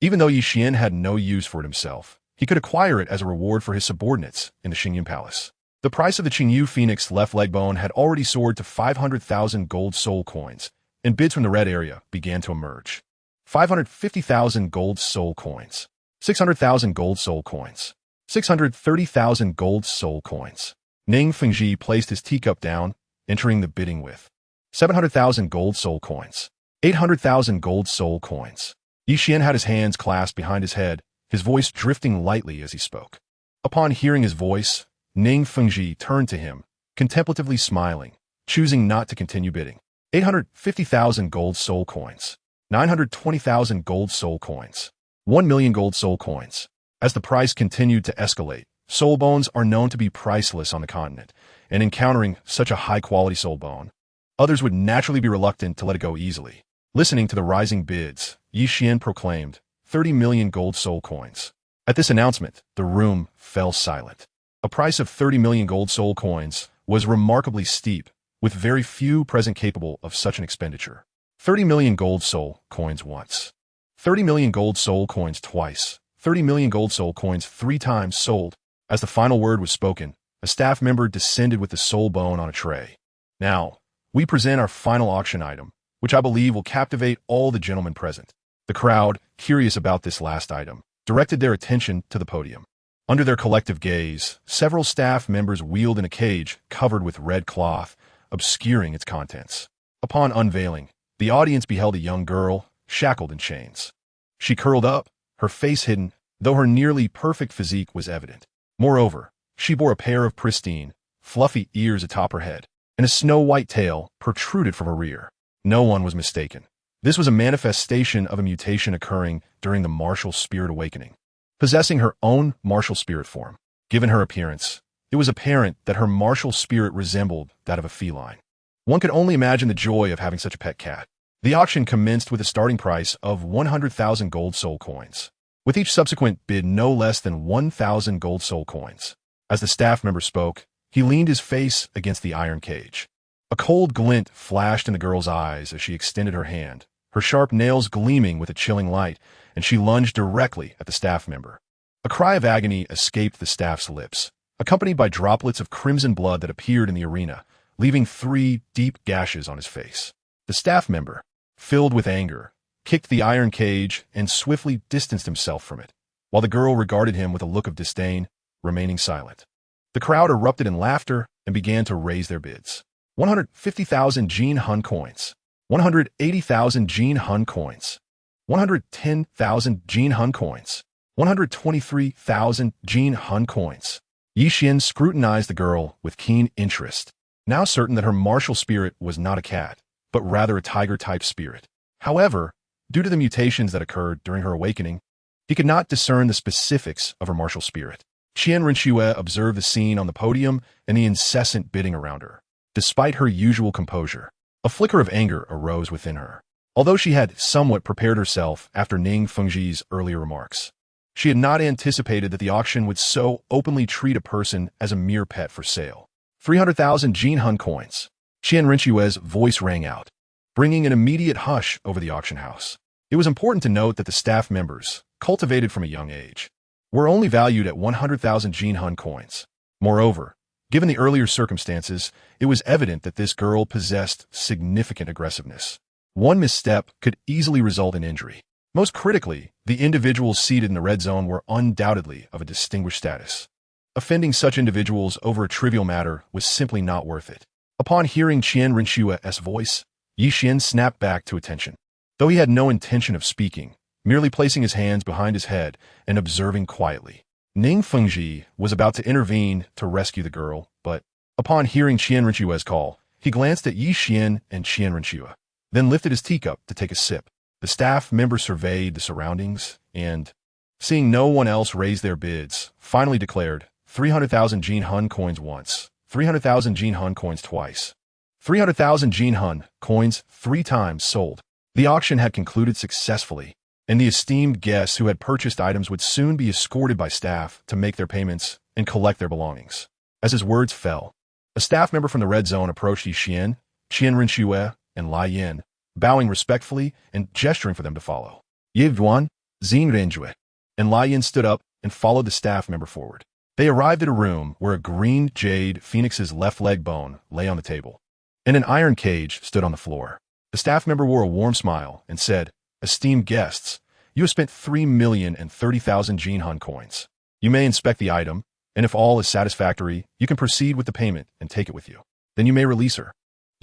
Even though Yi Xian had no use for it himself, he could acquire it as a reward for his subordinates in the Xingyun Palace. The price of the Qingyu Phoenix left leg bone had already soared to 500,000 gold soul coins, and bids from the red area began to emerge. 550,000 gold soul coins. 600,000 gold soul coins. 630,000 gold soul coins. Ning Fengji placed his teacup down, entering the bidding with 700,000 gold soul coins. 800,000 gold soul coins. Yi Xian had his hands clasped behind his head, his voice drifting lightly as he spoke. Upon hearing his voice, Ning Fengji turned to him, contemplatively smiling, choosing not to continue bidding. 850,000 gold soul coins. 920,000 gold soul coins. 1 million gold soul coins. As the price continued to escalate, soul bones are known to be priceless on the continent, and encountering such a high-quality soul bone, others would naturally be reluctant to let it go easily. Listening to the rising bids, Yi Xian proclaimed, 30 million gold soul coins. At this announcement, the room fell silent. A price of 30 million gold soul coins was remarkably steep, with very few present capable of such an expenditure. 30 million gold soul coins once. 30 million gold soul coins twice. 30 million gold soul coins 3 times sold. As the final word was spoken, a staff member descended with the soul bone on a tray. Now, we present our final auction item, which I believe will captivate all the gentlemen present. The crowd, curious about this last item, directed their attention to the podium. Under their collective gaze, several staff members wheeled in a cage covered with red cloth, obscuring its contents. Upon unveiling, the audience beheld a young girl, shackled in chains. She curled up, her face hidden, though her nearly perfect physique was evident. Moreover, she bore a pair of pristine, fluffy ears atop her head, and a snow-white tail protruded from her rear. No one was mistaken. This was a manifestation of a mutation occurring during the martial spirit awakening. Possessing her own martial spirit form, given her appearance, it was apparent that her martial spirit resembled that of a feline. One could only imagine the joy of having such a pet cat. The auction commenced with a starting price of 100,000 gold soul coins, with each subsequent bid no less than 1,000 gold soul coins. As the staff member spoke, he leaned his face against the iron cage. A cold glint flashed in the girl's eyes as she extended her hand, her sharp nails gleaming with a chilling light, and she lunged directly at the staff member. A cry of agony escaped the staff's lips, accompanied by droplets of crimson blood that appeared in the arena, leaving 3 deep gashes on his face. The staff member, filled with anger, kicked the iron cage and swiftly distanced himself from it, while the girl regarded him with a look of disdain, remaining silent. The crowd erupted in laughter and began to raise their bids. 150,000 Jin Hun coins, 180,000 Jin Hun coins, 110,000 Jin Hun coins, 123,000 Jin Hun coins. Qian scrutinized the girl with keen interest, now certain that her martial spirit was not a cat, but rather a tiger-type spirit. However, due to the mutations that occurred during her awakening, he could not discern the specifics of her martial spirit. Qian Rinxue observed the scene on the podium and the incessant bidding around her. Despite her usual composure, a flicker of anger arose within her. Although she had somewhat prepared herself after Ning Fengji's earlier remarks, she had not anticipated that the auction would so openly treat a person as a mere pet for sale. 300,000 Jin Hun coins. Qian Rinxue's voice rang out, bringing an immediate hush over the auction house. It was important to note that the staff members, cultivated from a young age, were only valued at 100,000 Jin Hun coins. Moreover, given the earlier circumstances, it was evident that this girl possessed significant aggressiveness. One misstep could easily result in injury. Most critically, the individuals seated in the red zone were undoubtedly of a distinguished status. Offending such individuals over a trivial matter was simply not worth it. Upon hearing Qian Rinxue's voice, Qian snapped back to attention. Though he had no intention of speaking, merely placing his hands behind his head and observing quietly. Ning Fengji was about to intervene to rescue the girl, but upon hearing Qian Rinxue's call, he glanced at Qian and Qian Rinxue, then lifted his teacup to take a sip. The staff member surveyed the surroundings and, seeing no one else raise their bids, finally declared 300,000 Jin Hun coins once, 300,000 Jin Hun coins twice, 300,000 Jin Hun coins 3 times sold. The auction had concluded successfully, and the esteemed guests who had purchased items would soon be escorted by staff to make their payments and collect their belongings. As his words fell, a staff member from the red zone approached Qian, Qian Rinxue, and Lai Yin, bowing respectfully and gesturing for them to follow. Ye Duan, Xin Renjue, and Lai Yin stood up and followed the staff member forward. They arrived at a room where a green jade phoenix's left leg bone lay on the table, and an iron cage stood on the floor. The staff member wore a warm smile and said, "Esteemed guests, you have spent 3,030,000 Jin Hun coins. You may inspect the item, and if all is satisfactory, you can proceed with the payment and take it with you. Then you may release her."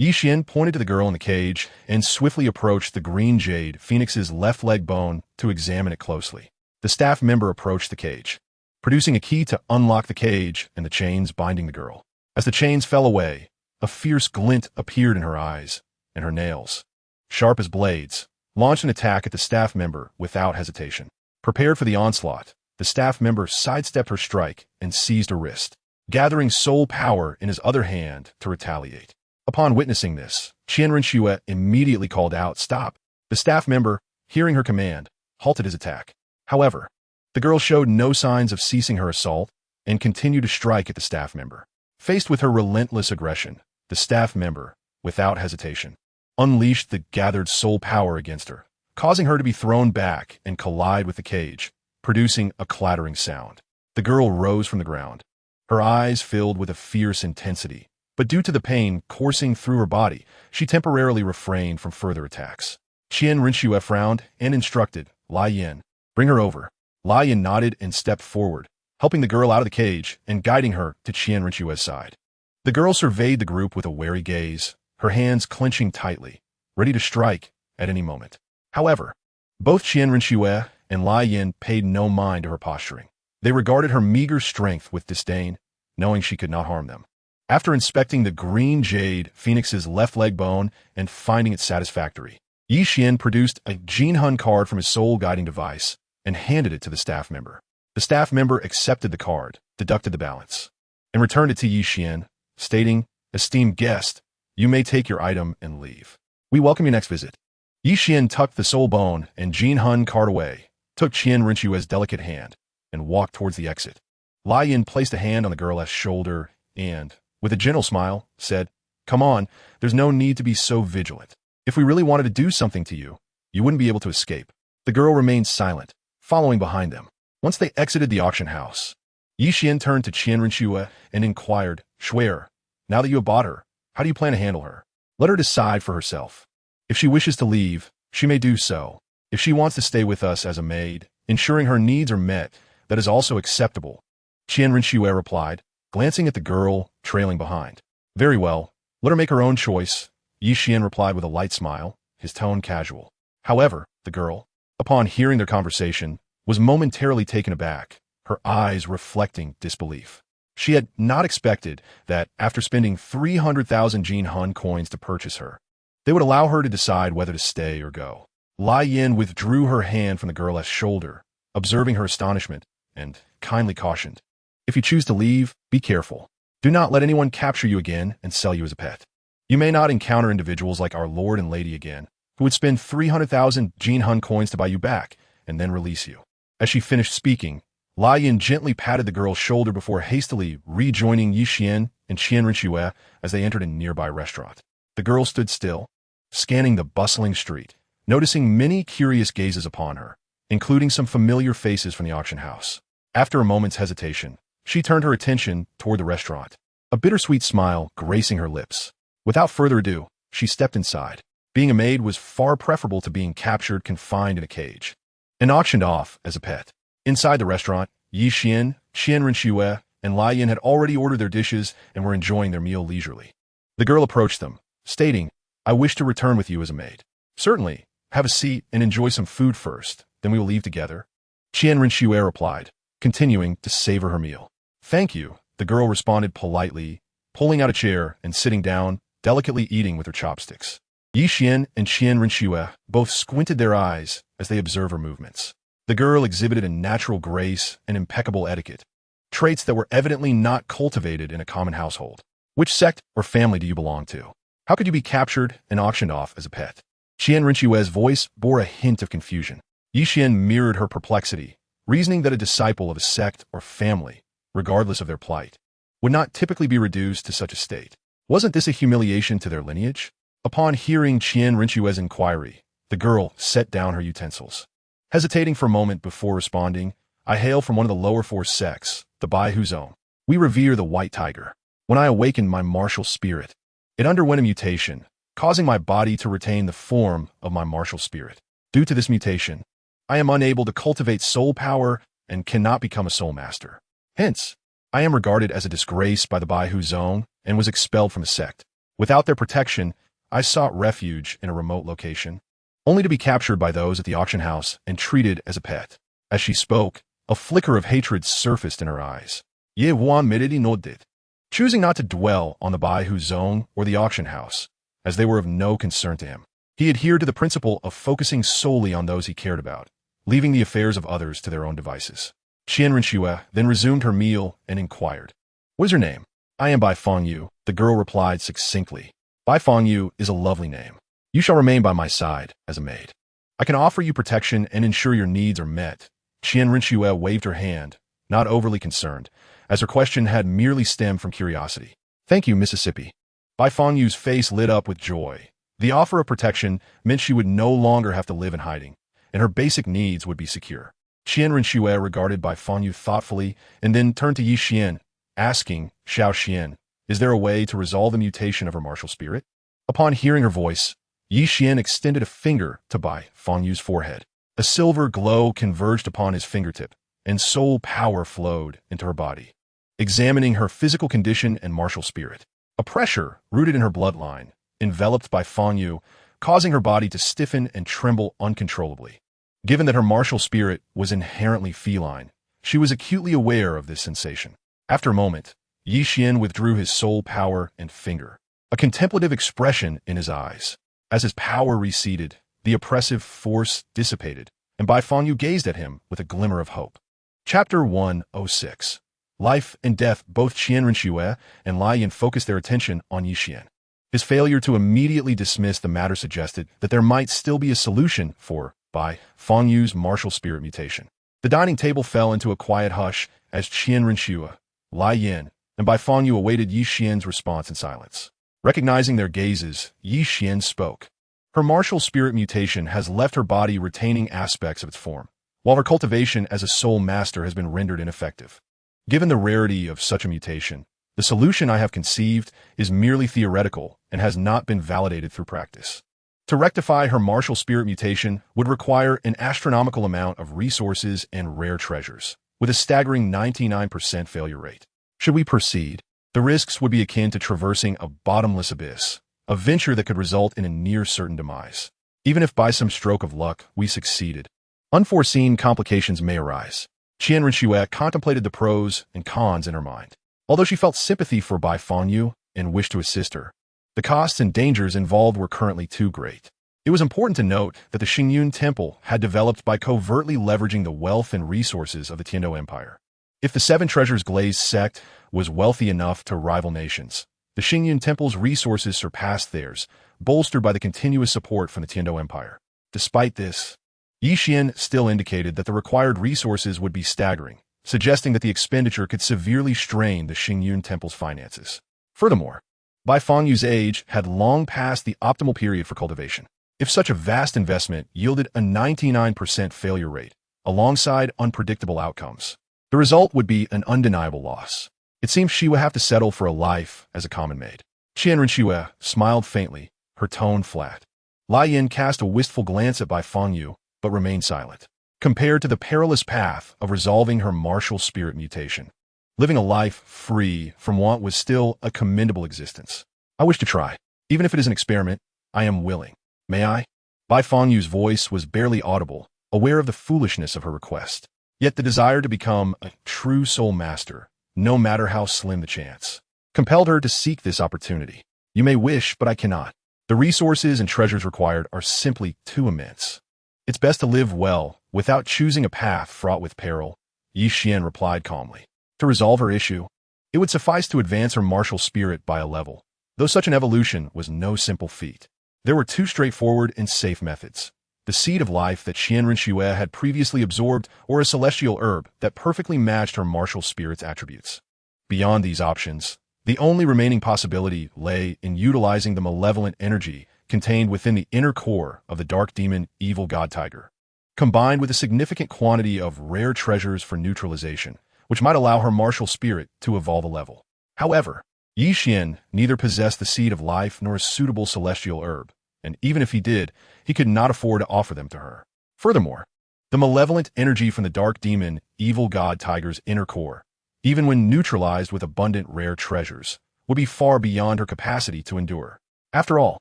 Qian pointed to the girl in the cage and swiftly approached the green jade phoenix's left leg bone to examine it closely. The staff member approached the cage, producing a key to unlock the cage and the chains binding the girl. As the chains fell away, a fierce glint appeared in her eyes, and her nails, sharp as blades, launched an attack at the staff member without hesitation. Prepared for the onslaught, the staff member sidestepped her strike and seized her wrist, gathering soul power in his other hand to retaliate. Upon witnessing this, Qian Rinxue immediately called out, "Stop!" The staff member, hearing her command, halted his attack. However, the girl showed no signs of ceasing her assault and continued to strike at the staff member. Faced with her relentless aggression, the staff member, without hesitation, unleashed the gathered soul power against her, causing her to be thrown back and collide with the cage, producing a clattering sound. The girl rose from the ground, her eyes filled with a fierce intensity, but due to the pain coursing through her body, she temporarily refrained from further attacks. Qian Rinxue frowned and instructed, "Lai Yin, bring her over." Lai Yin nodded and stepped forward, helping the girl out of the cage and guiding her to Qian Rinchue's side. The girl surveyed the group with a wary gaze, her hands clenching tightly, ready to strike at any moment. However, both Qian Rinchue and Lai Yin paid no mind to her posturing. They regarded her meager strength with disdain, knowing she could not harm them. After inspecting the green jade Phoenix's left leg bone and finding it satisfactory, Yi Xian produced a Jinhun card from his soul guiding device and handed it to the staff member. The staff member accepted the card, deducted the balance, and returned it to Yi Xian, stating, "Esteemed guest, you may take your item and leave. We welcome your next visit." Yi Xian tucked the soul bone and Jinhun card away, took Qian Rinchue's delicate hand, and walked towards the exit. Lai Yin placed a hand on the girl's shoulder and, with a gentle smile, said, "Come on, there's no need to be so vigilant. If we really wanted to do something to you, you wouldn't be able to escape." The girl remained silent, following behind them. Once they exited the auction house, Yi Xian turned to Qian Rinchue and inquired, "Shuer, now that you have bought her, how do you plan to handle her? Let her decide for herself. If she wishes to leave, she may do so. If she wants to stay with us as a maid, ensuring her needs are met, that is also acceptable." Qian Rinchue replied, glancing at the girl trailing behind. "Very well, let her make her own choice," Yi Xian replied with a light smile, his tone casual. However, the girl, upon hearing their conversation, was momentarily taken aback, her eyes reflecting disbelief. She had not expected that, after spending 300,000 Jinhun coins to purchase her, they would allow her to decide whether to stay or go. Lai Yin withdrew her hand from the girl's shoulder, observing her astonishment, and kindly cautioned, "If you choose to leave, be careful. Do not let anyone capture you again and sell you as a pet. You may not encounter individuals like our lord and lady again, who would spend 300,000 Jinhun coins to buy you back and then release you." As she finished speaking, Lai Yin gently patted the girl's shoulder before hastily rejoining Yi Xian and Qian Rinchue as they entered a nearby restaurant. The girl stood still, scanning the bustling street, noticing many curious gazes upon her, including some familiar faces from the auction house. After a moment's hesitation, she turned her attention toward the restaurant, a bittersweet smile gracing her lips. Without further ado, she stepped inside. Being a maid was far preferable to being captured confined in a cage and auctioned off as a pet. Inside the restaurant, Yi Xian, Qian Rinchue, and Lai Yin had already ordered their dishes and were enjoying their meal leisurely. The girl approached them, stating, "I wish to return with you as a maid." "Certainly, have a seat and enjoy some food first, then we will leave together," Qian Rinchue replied, continuing to savor her meal. "Thank you," the girl responded politely, pulling out a chair and sitting down, delicately eating with her chopsticks. Yi Xian and Qian Rinchue both squinted their eyes as they observed her movements. The girl exhibited a natural grace and impeccable etiquette, traits that were evidently not cultivated in a common household. "Which sect or family do you belong to? How could you be captured and auctioned off as a pet?" Qian Rinchue's voice bore a hint of confusion. Yi Xian mirrored her perplexity, reasoning that a disciple of a sect or family, regardless of their plight, would not typically be reduced to such a state. Wasn't this a humiliation to their lineage? Upon hearing Qian Rinchue's inquiry, the girl set down her utensils. Hesitating for a moment before responding, "I hail from one of the lower four sects, the BibiDong. We revere the white tiger. When I awakened my martial spirit, it underwent a mutation, causing my body to retain the form of my martial spirit. Due to this mutation, I am unable to cultivate soul power and cannot become a soul master. Hence, I am regarded as a disgrace by the BibiDong and was expelled from the sect. Without their protection, I sought refuge in a remote location, only to be captured by those at the auction house and treated as a pet." As she spoke, a flicker of hatred surfaced in her eyes. Ye Wan Miridi nodded, choosing not to dwell on the BibiDong or the auction house, as they were of no concern to him. He adhered to the principle of focusing solely on those he cared about, leaving the affairs of others to their own devices. Qian Rinchue then resumed her meal and inquired, "What is your name?" "I am Bai Fengyu," the girl replied succinctly. "Bai Fengyu is a lovely name. You shall remain by my side as a maid. I can offer you protection and ensure your needs are met." Qian Rinchue waved her hand, not overly concerned, as her question had merely stemmed from curiosity. "Thank you, Mississippi." Bai Fengyu's face lit up with joy. The offer of protection meant she would no longer have to live in hiding, and her basic needs would be secure. Qian Rinchue regarded Bai Fengyu thoughtfully and then turned to Yi Xian, asking, "Xiao Xian, is there a way to resolve the mutation of her martial spirit?" Upon hearing her voice, Yi Xian extended a finger to Bai Fengyu's forehead. A silver glow converged upon his fingertip, and soul power flowed into her body, examining her physical condition and martial spirit. A pressure rooted in her bloodline, enveloped by Fangyu, causing her body to stiffen and tremble uncontrollably. Given that her martial spirit was inherently feline, she was acutely aware of this sensation. After a moment, Qian withdrew his soul power and finger, a contemplative expression in his eyes. As his power receded, the oppressive force dissipated, and Bai Fangyu gazed at him with a glimmer of hope. Chapter 106. Life and Death. Both Qian Renshue and Lai Yin focused their attention on Qian. His failure to immediately dismiss the matter suggested that there might still be a solution for Bai Fangyu's martial spirit mutation. The dining table fell into a quiet hush as Qian Renshue, Lai Yin, and Bai Fangyu awaited Qian's response in silence. Recognizing their gazes, Qian spoke. Her martial spirit mutation has left her body retaining aspects of its form, while her cultivation as a soul master has been rendered ineffective. Given the rarity of such a mutation, the solution I have conceived is merely theoretical and has not been validated through practice. To rectify her martial spirit mutation would require an astronomical amount of resources and rare treasures, with a staggering 99% failure rate. Should we proceed, the risks would be akin to traversing a bottomless abyss, a venture that could result in a near-certain demise. Even if by some stroke of luck we succeeded, unforeseen complications may arise. Qian Renshue contemplated the pros and cons in her mind. Although she felt sympathy for Bai Fangyu and wished to assist her, the costs and dangers involved were currently too great. It was important to note that the Xunji Temple had developed by covertly leveraging the wealth and resources of the Tiando Empire. If the Seven Treasures Glazed sect was wealthy enough to rival nations, the Xunji Temple's resources surpassed theirs, bolstered by the continuous support from the Tiando Empire. Despite this, Qian still indicated that the required resources would be staggering, suggesting that the expenditure could severely strain the Xunji Temple's finances. Furthermore, Bai Fangyu's age had long passed the optimal period for cultivation. If such a vast investment yielded a 99% failure rate, alongside unpredictable outcomes, the result would be an undeniable loss. It seemed she would have to settle for a life as a common maid. Qian Renshue smiled faintly, her tone flat. Lai Yin cast a wistful glance at Bai Fangyu, but remained silent. Compared to the perilous path of resolving her martial spirit mutation, living a life free from want was still a commendable existence. I wish to try. Even if it is an experiment, I am willing. May I? Bai Fangyu's voice was barely audible, aware of the foolishness of her request. Yet the desire to become a true soul master, no matter how slim the chance, compelled her to seek this opportunity. You may wish, but I cannot. The resources and treasures required are simply too immense. It's best to live well, without choosing a path fraught with peril, Qian replied calmly. To resolve her issue, it would suffice to advance her martial spirit by a level, though such an evolution was no simple feat. There were two straightforward and safe methods: the seed of life that Qian Renshue had previously absorbed, or a celestial herb that perfectly matched her martial spirit's attributes. Beyond these options, the only remaining possibility lay in utilizing the malevolent energy contained within the inner core of the dark demon evil god tiger, combined with a significant quantity of rare treasures for neutralization, which might allow her martial spirit to evolve a level. However, Qian neither possessed the seed of life nor a suitable celestial herb, and even if he did, he could not afford to offer them to her. Furthermore, the malevolent energy from the dark demon evil god tiger's inner core, even when neutralized with abundant rare treasures, would be far beyond her capacity to endure. After all,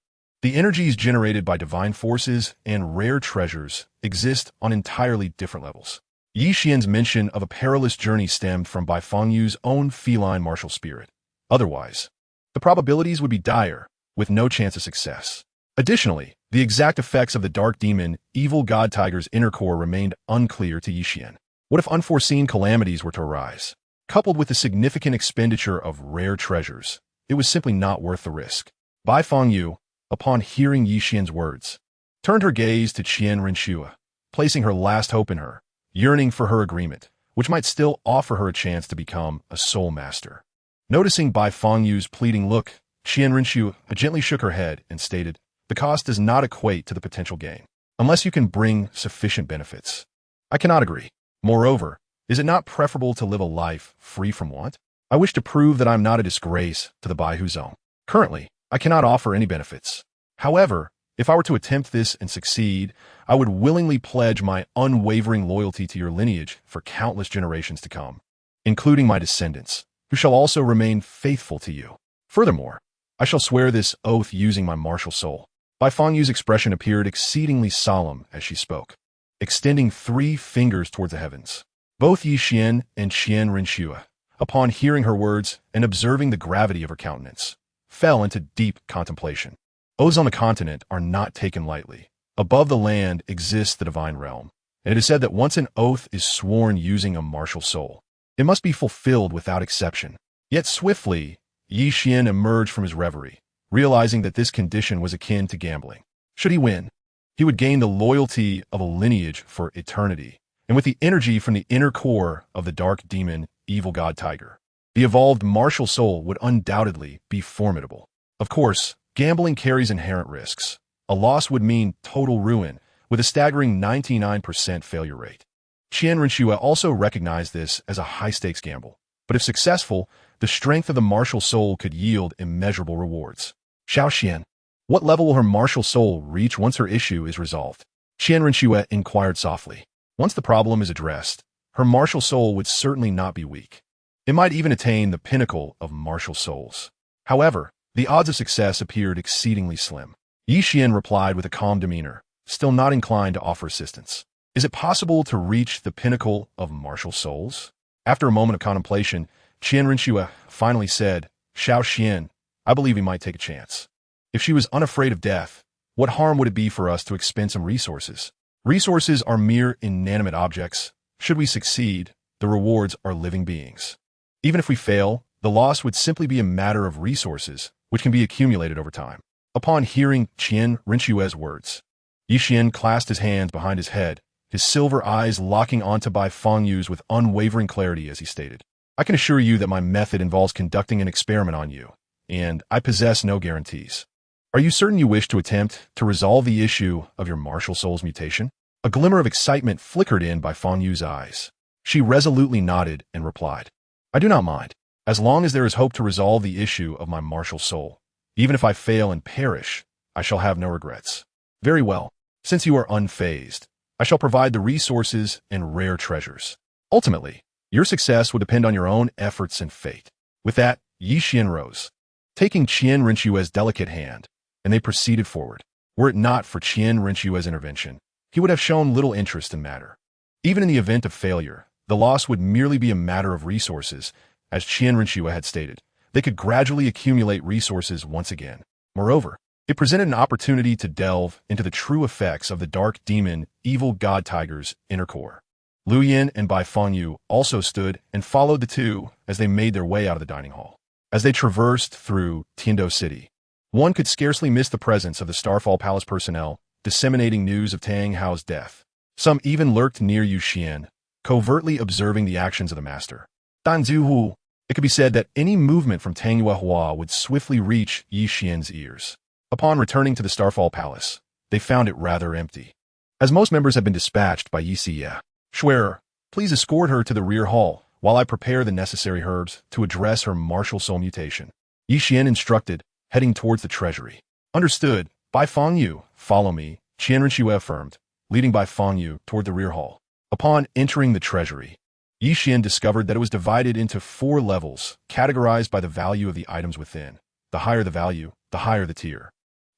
the energies generated by divine forces and rare treasures exist on entirely different levels. Qian's mention of a perilous journey stemmed from Bai Fangyu's own feline martial spirit. Otherwise, the probabilities would be dire, with no chance of success. Additionally, the exact effects of the dark demon evil god tiger's inner core remained unclear to Qian. What if unforeseen calamities were to arise? Coupled with the significant expenditure of rare treasures, it was simply not worth the risk. Bai Fangyu, upon hearing Qian's words, turned her gaze to Qian Renshue, placing her last hope in her, yearning for her agreement, which might still offer her a chance to become a soul master. Noticing Bai Fangyu's pleading look, Qian Renshue gently shook her head and stated, "The cost does not equate to the potential gain, unless you can bring sufficient benefits. I cannot agree. Moreover, is it not preferable to live a life free from want? I wish to prove that I am not a disgrace to the Baihu Zone. Currently, I cannot offer any benefits. However, If I were to attempt this and succeed, I would willingly pledge my unwavering loyalty to your lineage for countless generations to come, including my descendants, who shall also remain faithful to you. Furthermore, I shall swear this oath using my martial soul. Bai Fengyu's expression appeared exceedingly solemn as she spoke, extending 3 fingers towards the heavens. Both Yi Qian and Qian Rinxue, upon hearing her words and observing the gravity of her countenance, fell into deep contemplation. Oaths on the continent are not taken lightly. Above the land exists the divine realm, and it is said that once an oath is sworn using a martial soul, it must be fulfilled without exception. Yet swiftly, Yi Qian emerged from his reverie, realizing that this condition was akin to gambling. Should he win, he would gain the loyalty of a lineage for eternity, and with the energy from the inner core of the dark demon, evil god tiger, the evolved martial soul would undoubtedly be formidable. Of course, gambling carries inherent risks. A loss would mean total ruin, with a staggering 99% failure rate. Qian Rinxue also recognized this as a high-stakes gamble, but if successful, the strength of the martial soul could yield immeasurable rewards. Xiao Qian, what level will her martial soul reach once her issue is resolved? Qian Rinxue inquired softly. Once the problem is addressed, her martial soul would certainly not be weak. It might even attain the pinnacle of martial souls. However, the odds of success appeared exceedingly slim. Yi Qian replied with a calm demeanor, still not inclined to offer assistance. Is it possible to reach the pinnacle of martial souls? After a moment of contemplation, Qian Rinxue finally said, Xiao Qian, I believe we might take a chance. If she was unafraid of death, what harm would it be for us to expend some resources? Resources are mere inanimate objects. Should we succeed, the rewards are living beings. Even if we fail, the loss would simply be a matter of resources, which can be accumulated over time. Upon hearing Qian Rinxue's words, Yi Qian clasped his hands behind his head, his silver eyes locking onto Bai Fengyu's with unwavering clarity as he stated, I can assure you that my method involves conducting an experiment on you, and I possess no guarantees. Are you certain you wish to attempt to resolve the issue of your martial soul's mutation? A glimmer of excitement flickered in Bai Fengyu's eyes. She resolutely nodded and replied, I do not mind, as long as there is hope to resolve the issue of my martial soul. Even if I fail and perish, I shall have no regrets. Very well, since you are unfazed, I shall provide the resources and rare treasures. Ultimately, your success will depend on your own efforts and fate. With that, Yi Qian rose, taking Qian Rinxue's delicate hand, and they proceeded forward. Were it not for Qian Rinxue's intervention, he would have shown little interest in the matter. Even in the event of failure, the loss would merely be a matter of resources, as Qian Rinxue had stated. They could gradually accumulate resources once again. Moreover, it presented an opportunity to delve into the true effects of the dark demon, evil god tiger's inner core. Lu Yin and Bai Fengyu also stood and followed the two as they made their way out of the dining hall. As they traversed through Tiando City, one could scarcely miss the presence of the Starfall Palace personnel disseminating news of Tang Hao's death. Some even lurked near Yu Qian, covertly observing the actions of the master. Dan Zuhu. It could be said that any movement from Tang Yuehua would swiftly reach Yi Qian's ears. Upon returning to the Starfall Palace, they found it rather empty. As most members had been dispatched by Yi Siya, Schwerer, please escort her to the rear hall while I prepare the necessary herbs to address her martial soul mutation. Yi Qian instructed, heading towards the treasury. Understood. Bai Fengyu, follow me, Qian Rinxue affirmed, leading Bai Fengyu toward the rear hall. Upon entering the treasury, Yi Qian discovered that it was divided into 4 levels, categorized by the value of the items within. The higher the value, the higher the tier.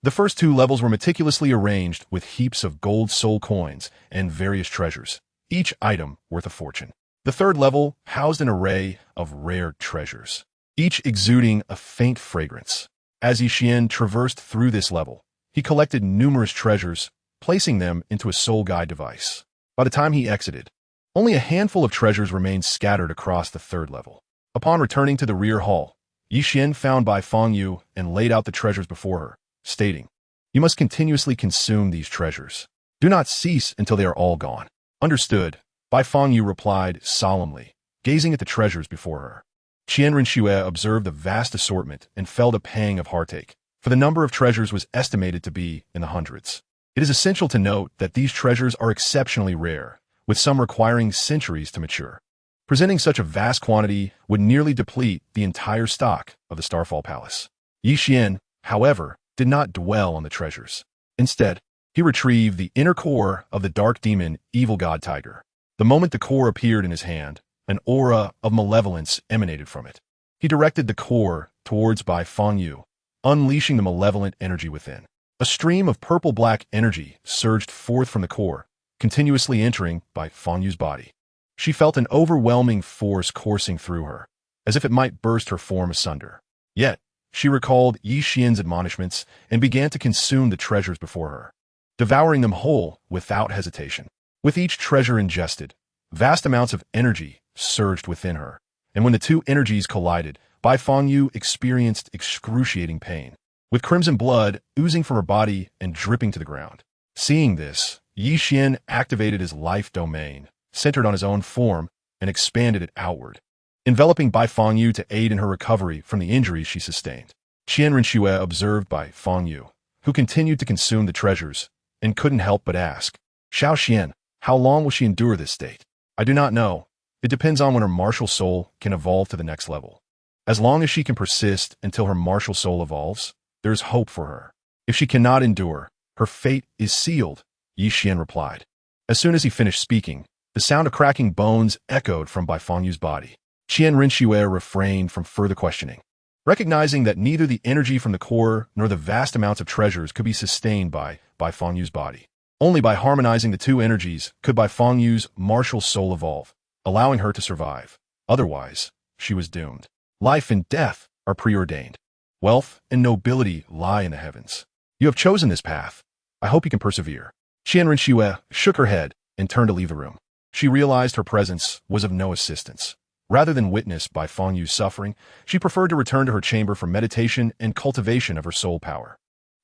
The first 2 levels were meticulously arranged with heaps of gold soul coins and various treasures, each item worth a fortune. The 3rd level housed an array of rare treasures, each exuding a faint fragrance. As Yi Qian traversed through this level, he collected numerous treasures, placing them into a soul guide device. By the time he exited, only a handful of treasures remained scattered across the 3rd level. Upon returning to the rear hall, Yi Qian found Bai Fengyu and laid out the treasures before her, stating, You must continuously consume these treasures. Do not cease until they are all gone. Understood, Bai Fengyu replied solemnly, gazing at the treasures before her. Qian Rinxue observed the vast assortment and felt a pang of heartache, for the number of treasures was estimated to be in the hundreds. It is essential to note that these treasures are exceptionally rare, with some requiring centuries to mature. Presenting such a vast quantity would nearly deplete the entire stock of the Starfall Palace. Yi Qian, however, did not dwell on the treasures. Instead, he retrieved the inner core of the dark demon evil god tiger. The moment the core appeared in his hand, an aura of malevolence emanated from it. He directed the core towards Bai Fangyu, unleashing the malevolent energy within. A stream of purple-black energy surged forth from the core, continuously entering Bai Fangyu's body. She felt an overwhelming force coursing through her, as if it might burst her form asunder. Yet, she recalled Yi Xian's admonishments and began to consume the treasures before her, devouring them whole without hesitation. With each treasure ingested, vast amounts of energy surged within her, and when the two energies collided, Bai Fangyu experienced excruciating pain, with crimson blood oozing from her body and dripping to the ground. Seeing this, Yi Xian activated his life domain, centered on his own form, and expanded it outward, enveloping Bai Fangyu to aid in her recovery from the injuries she sustained. Qian Renxue observed Bai Fangyu, who continued to consume the treasures, and couldn't help but ask, "Xiao Xian, how long will she endure this state?" "I do not know. It depends on when her martial soul can evolve to the next level. As long as she can persist until her martial soul evolves, there is hope for her. If she cannot endure, her fate is sealed," Yi Xian replied. As soon as he finished speaking, the sound of cracking bones echoed from Bai Fangyu's body. Qian Renxue refrained from further questioning, recognizing that neither the energy from the core nor the vast amounts of treasures could be sustained by Bai Fangyu's body. Only by harmonizing the two energies could Bai Fangyu's martial soul evolve, allowing her to survive. Otherwise, she was doomed. Life and death are preordained. Wealth and nobility lie in the heavens. You have chosen this path. I hope you can persevere. Qian Renxue shook her head and turned to leave the room. She realized her presence was of no assistance. Rather than witness Bai Fangyu's suffering, she preferred to return to her chamber for meditation and cultivation of her soul power.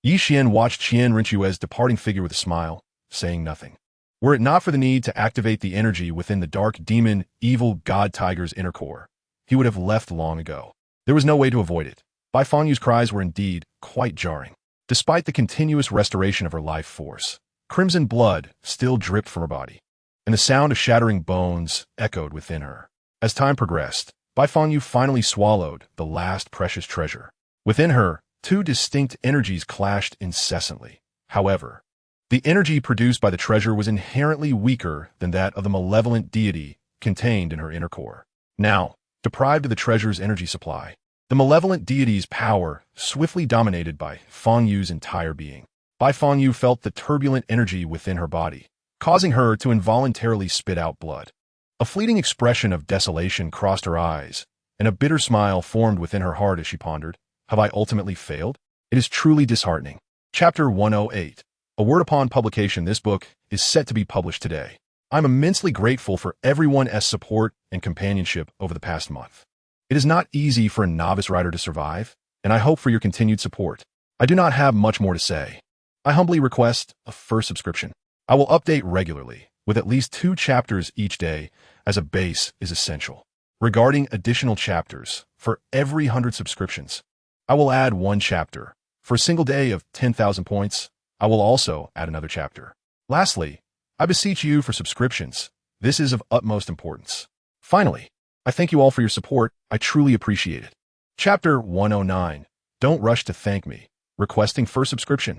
Yi Xian watched Qian Renxue's departing figure with a smile, saying nothing. Were it not for the need to activate the energy within the dark demon evil god tiger's inner core, he would have left long ago. There was no way to avoid it. Bai Fangyu's cries were indeed quite jarring. Despite the continuous restoration of her life force, crimson blood still dripped from her body, and the sound of shattering bones echoed within her. As time progressed, Bai Fangyu finally swallowed the last precious treasure. Within her, two distinct energies clashed incessantly. However, the energy produced by the treasure was inherently weaker than that of the malevolent deity contained in her inner core. Now, deprived of the treasure's energy supply, the malevolent deity's power swiftly dominated Bai Fangyu's entire being. Bai Fangyu felt the turbulent energy within her body, causing her to involuntarily spit out blood. A fleeting expression of desolation crossed her eyes, and a bitter smile formed within her heart as she pondered, "Have I ultimately failed? It is truly disheartening." Chapter 108. A word upon publication, this book is set to be published today. I'm immensely grateful for everyone's support and companionship over the past month. It is not easy for a novice writer to survive, and I hope for your continued support. I do not have much more to say. I humbly request a first subscription. I will update regularly, with at least 2 chapters each day, as a base is essential. Regarding additional chapters, for every 100 subscriptions, I will add 1 chapter. For a single day of 10,000 points, I will also add another chapter. Lastly, I beseech you for subscriptions. This is of utmost importance. Finally, I thank you all for your support. I truly appreciate it. Chapter 109. Don't rush to thank me. Requesting first subscription.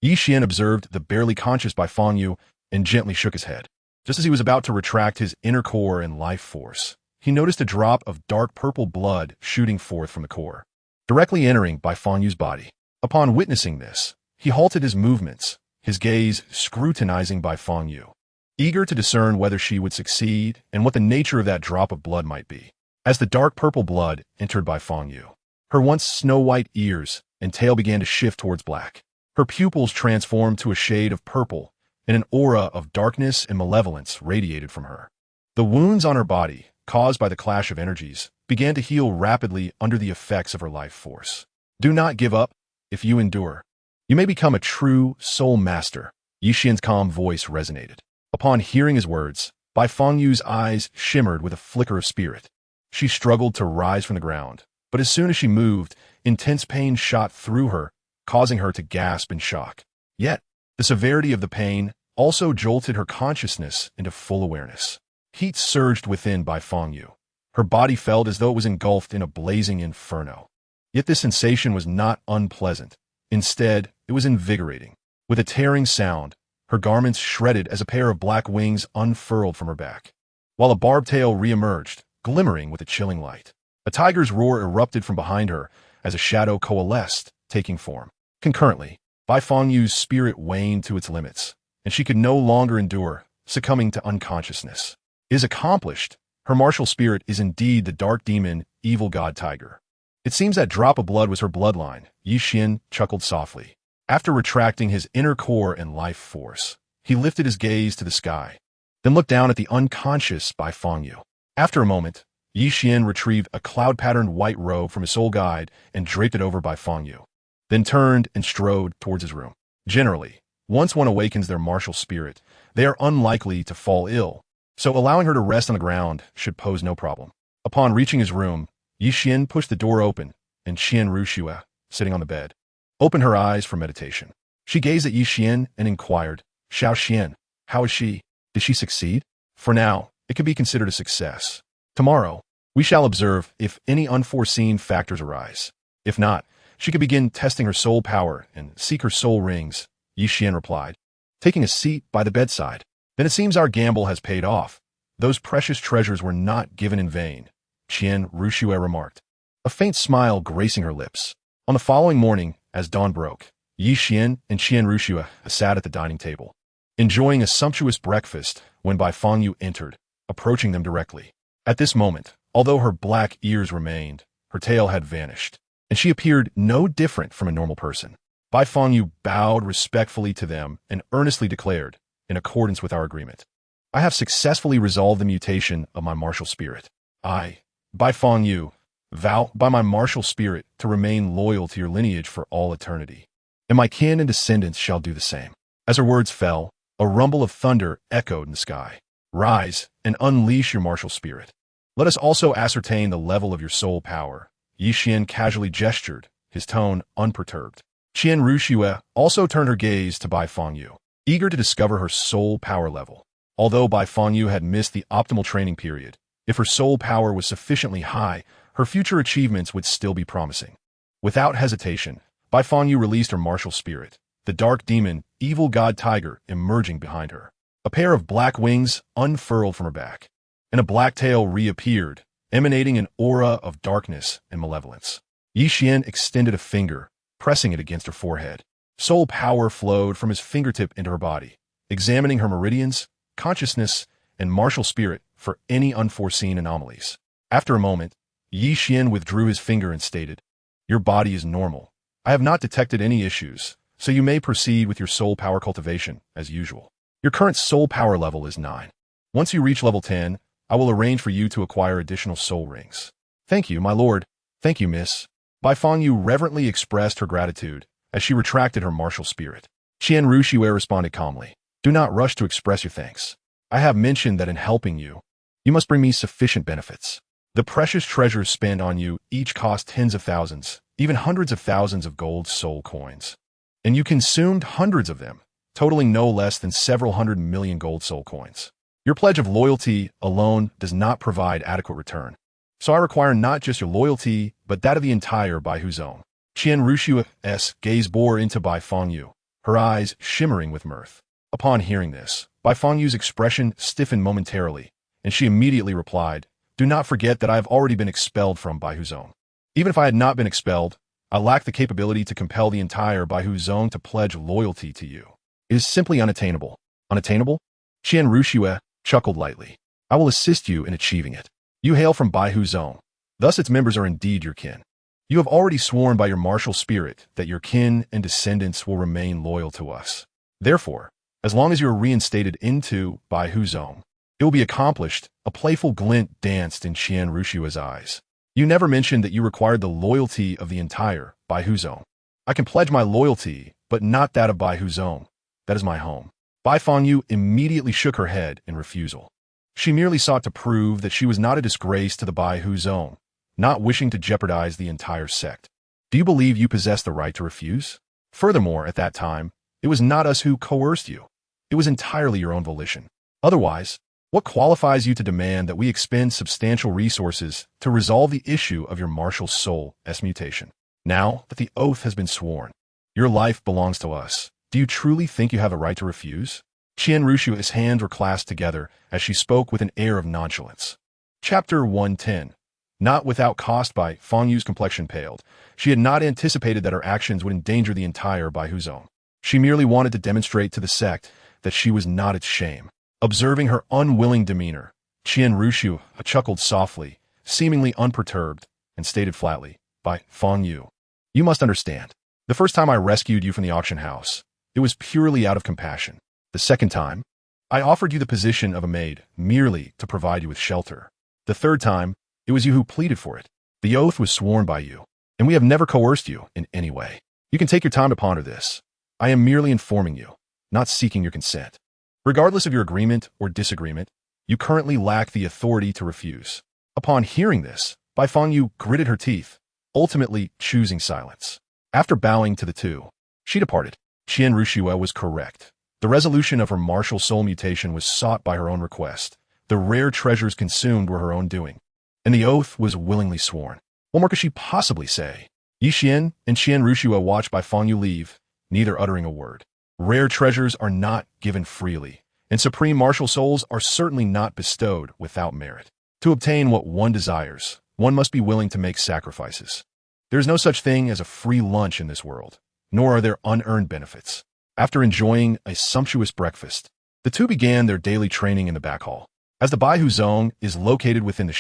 Yi Xian observed the barely conscious Bai Fangyu and gently shook his head. Just as he was about to retract his inner core and life force, he noticed a drop of dark purple blood shooting forth from the core, directly entering Bai Fangyu's body. Upon witnessing this, he halted his movements, his gaze scrutinizing Bai Fangyu, eager to discern whether she would succeed and what the nature of that drop of blood might be. As the dark purple blood entered Bai Fangyu, her once snow-white ears and tail began to shift towards black. Her pupils transformed to a shade of purple, and an aura of darkness and malevolence radiated from her. The wounds on her body, caused by the clash of energies, began to heal rapidly under the effects of her life force. Do not give up. If you endure, you may become a true soul master. Yi Xian's calm voice resonated. Upon hearing his words, Bai Fangyu's eyes shimmered with a flicker of spirit. She struggled to rise from the ground, but as soon as she moved, intense pain shot through her, causing her to gasp in shock. Yet, the severity of the pain also jolted her consciousness into full awareness. Heat surged within Bai Fangyu. Her body felt as though it was engulfed in a blazing inferno. Yet this sensation was not unpleasant. Instead, it was invigorating. With a tearing sound, her garments shredded as a pair of black wings unfurled from her back, while a barbed tail re-emerged, glimmering with a chilling light. A tiger's roar erupted from behind her as a shadow coalesced, taking form. Concurrently, Bai Fengyu's spirit waned to its limits, and she could no longer endure, succumbing to unconsciousness. It is accomplished. Her martial spirit is indeed the dark demon, evil god tiger. It seems that drop of blood was her bloodline, Qian chuckled softly. After retracting his inner core and life force, he lifted his gaze to the sky, then looked down at the unconscious Bai Fengyu. After a moment, Qian retrieved a cloud-patterned white robe from his soul guide and draped it over Bai Fengyu, then turned and strode towards his room. Generally, once one awakens their martial spirit, they are unlikely to fall ill, so allowing her to rest on the ground should pose no problem. Upon reaching his room, Qian pushed the door open, and Qian Rushua, sitting on the bed, opened her eyes for meditation. She gazed at Qian and inquired, "Xiao Qian, how is she? Did she succeed?" "For now, it could be considered a success. Tomorrow, we shall observe if any unforeseen factors arise. If not, she could begin testing her soul power and seek her soul rings," Qian replied, taking a seat by the bedside. "Then it seems our gamble has paid off. Those precious treasures were not given in vain," Qian Rushua remarked, a faint smile gracing her lips. On the following morning, as dawn broke, Qian and Qian Rushua sat at the dining table, enjoying a sumptuous breakfast when Bai Fengyu entered, approaching them directly. At this moment, although her black ears remained, her tail had vanished, and she appeared no different from a normal person. Bai Fengyu bowed respectfully to them and earnestly declared, in accordance with our agreement, "I have successfully resolved the mutation of my martial spirit. I, Bai Fengyu, vow by my martial spirit to remain loyal to your lineage for all eternity, and my kin and descendants shall do the same." As her words fell, a rumble of thunder echoed in the sky. "Rise and unleash your martial spirit. Let us also ascertain the level of your soul power." Qian casually gestured, his tone unperturbed. Qian Rushua also turned her gaze to Bai Fengyu, eager to discover her soul power level. Although Bai Fengyu had missed the optimal training period, if her soul power was sufficiently high, her future achievements would still be promising. Without hesitation, Bai Fengyu released her martial spirit, the dark demon, evil god tiger, emerging behind her. A pair of black wings unfurled from her back, and a black tail reappeared, emanating an aura of darkness and malevolence. Qian extended a finger, pressing it against her forehead. Soul power flowed from his fingertip into her body, examining her meridians, consciousness, and martial spirit for any unforeseen anomalies. After a moment, Qian withdrew his finger and stated, "Your body is normal. I have not detected any issues, so you may proceed with your soul power cultivation as usual. Your current soul power level is 9. Once you reach level 10, I will arrange for you to acquire additional soul rings." "Thank you, my lord." "Thank you, miss." Bai Fengyu reverently expressed her gratitude as she retracted her martial spirit. Qian Rushua responded calmly, "Do not rush to express your thanks. I have mentioned that in helping you, you must bring me sufficient benefits. The precious treasures spent on you each cost tens of thousands, even hundreds of thousands of gold soul coins. And you consumed hundreds of them, totaling no less than several 100 million gold soul coins. Your pledge of loyalty alone does not provide adequate return. So I require not just your loyalty, but that of the entire Baihu Zone." Qian Rushua's gaze bore into Bai Fengyu, her eyes shimmering with mirth. Upon hearing this, Bai Fengyu's expression stiffened momentarily, and she immediately replied, "Do not forget that I have already been expelled from Baihu Zone. Even if I had not been expelled, I lack the capability to compel the entire Baihu Zone to pledge loyalty to you. It is simply unattainable." "Unattainable?" Qian Rushua chuckled lightly. "I will assist you in achieving it. You hail from Baihu Zone. Thus its members are indeed your kin. You have already sworn by your martial spirit that your kin and descendants will remain loyal to us. Therefore, as long as you are reinstated into Baihu Zone, it will be accomplished." A playful glint danced in Qian Rushua's eyes. "You never mentioned that you required the loyalty of the entire Baihu Zone." "I can pledge my loyalty, but not that of Baihu Zone. That is my home." Bai Fengyu immediately shook her head in refusal. She merely sought to prove that she was not a disgrace to the Baihu Zone, not wishing to jeopardize the entire sect. "Do you believe you possess the right to refuse? Furthermore, at that time, it was not us who coerced you. It was entirely your own volition. Otherwise, what qualifies you to demand that we expend substantial resources to resolve the issue of your martial soul's mutation? Now that the oath has been sworn, your life belongs to us, Do you truly think you have a right to refuse? Qian Rushua's hands were clasped together as she spoke with an air of nonchalance. Chapter 110. Not without cost. By Fang Yu's complexion paled. She had not anticipated that her actions would endanger the entire Baihu zone. She merely wanted to demonstrate to the sect that she was not its shame. Observing her unwilling demeanor, Qian Rushu chuckled softly, seemingly unperturbed, and stated flatly, "By Fang Yu, you must understand. The first time I rescued you from the auction house, it was purely out of compassion. The second time, I offered you the position of a maid merely to provide you with shelter. The third time, it was you who pleaded for it. The oath was sworn by you, and we have never coerced you in any way. You can take your time to ponder this. I am merely informing you, not seeking your consent. Regardless of your agreement or disagreement, you currently lack the authority to refuse." Upon hearing this, Bai Fangyu gritted her teeth, ultimately choosing silence. After bowing to the two, she departed. Qian Rushua was correct. The resolution of her martial soul mutation was sought by her own request. The rare treasures consumed were her own doing, and the oath was willingly sworn. What more could she possibly say? Yi Xian and Qian Rushua watched Bai Fangyu leave, neither uttering a word. Rare treasures are not given freely, and supreme martial souls are certainly not bestowed without merit. To obtain what one desires, one must be willing to make sacrifices. There is no such thing as a free lunch in this world, nor are there unearned benefits. After enjoying a sumptuous breakfast, the two began their daily training in the back hall. As the Baihu Zone is located within the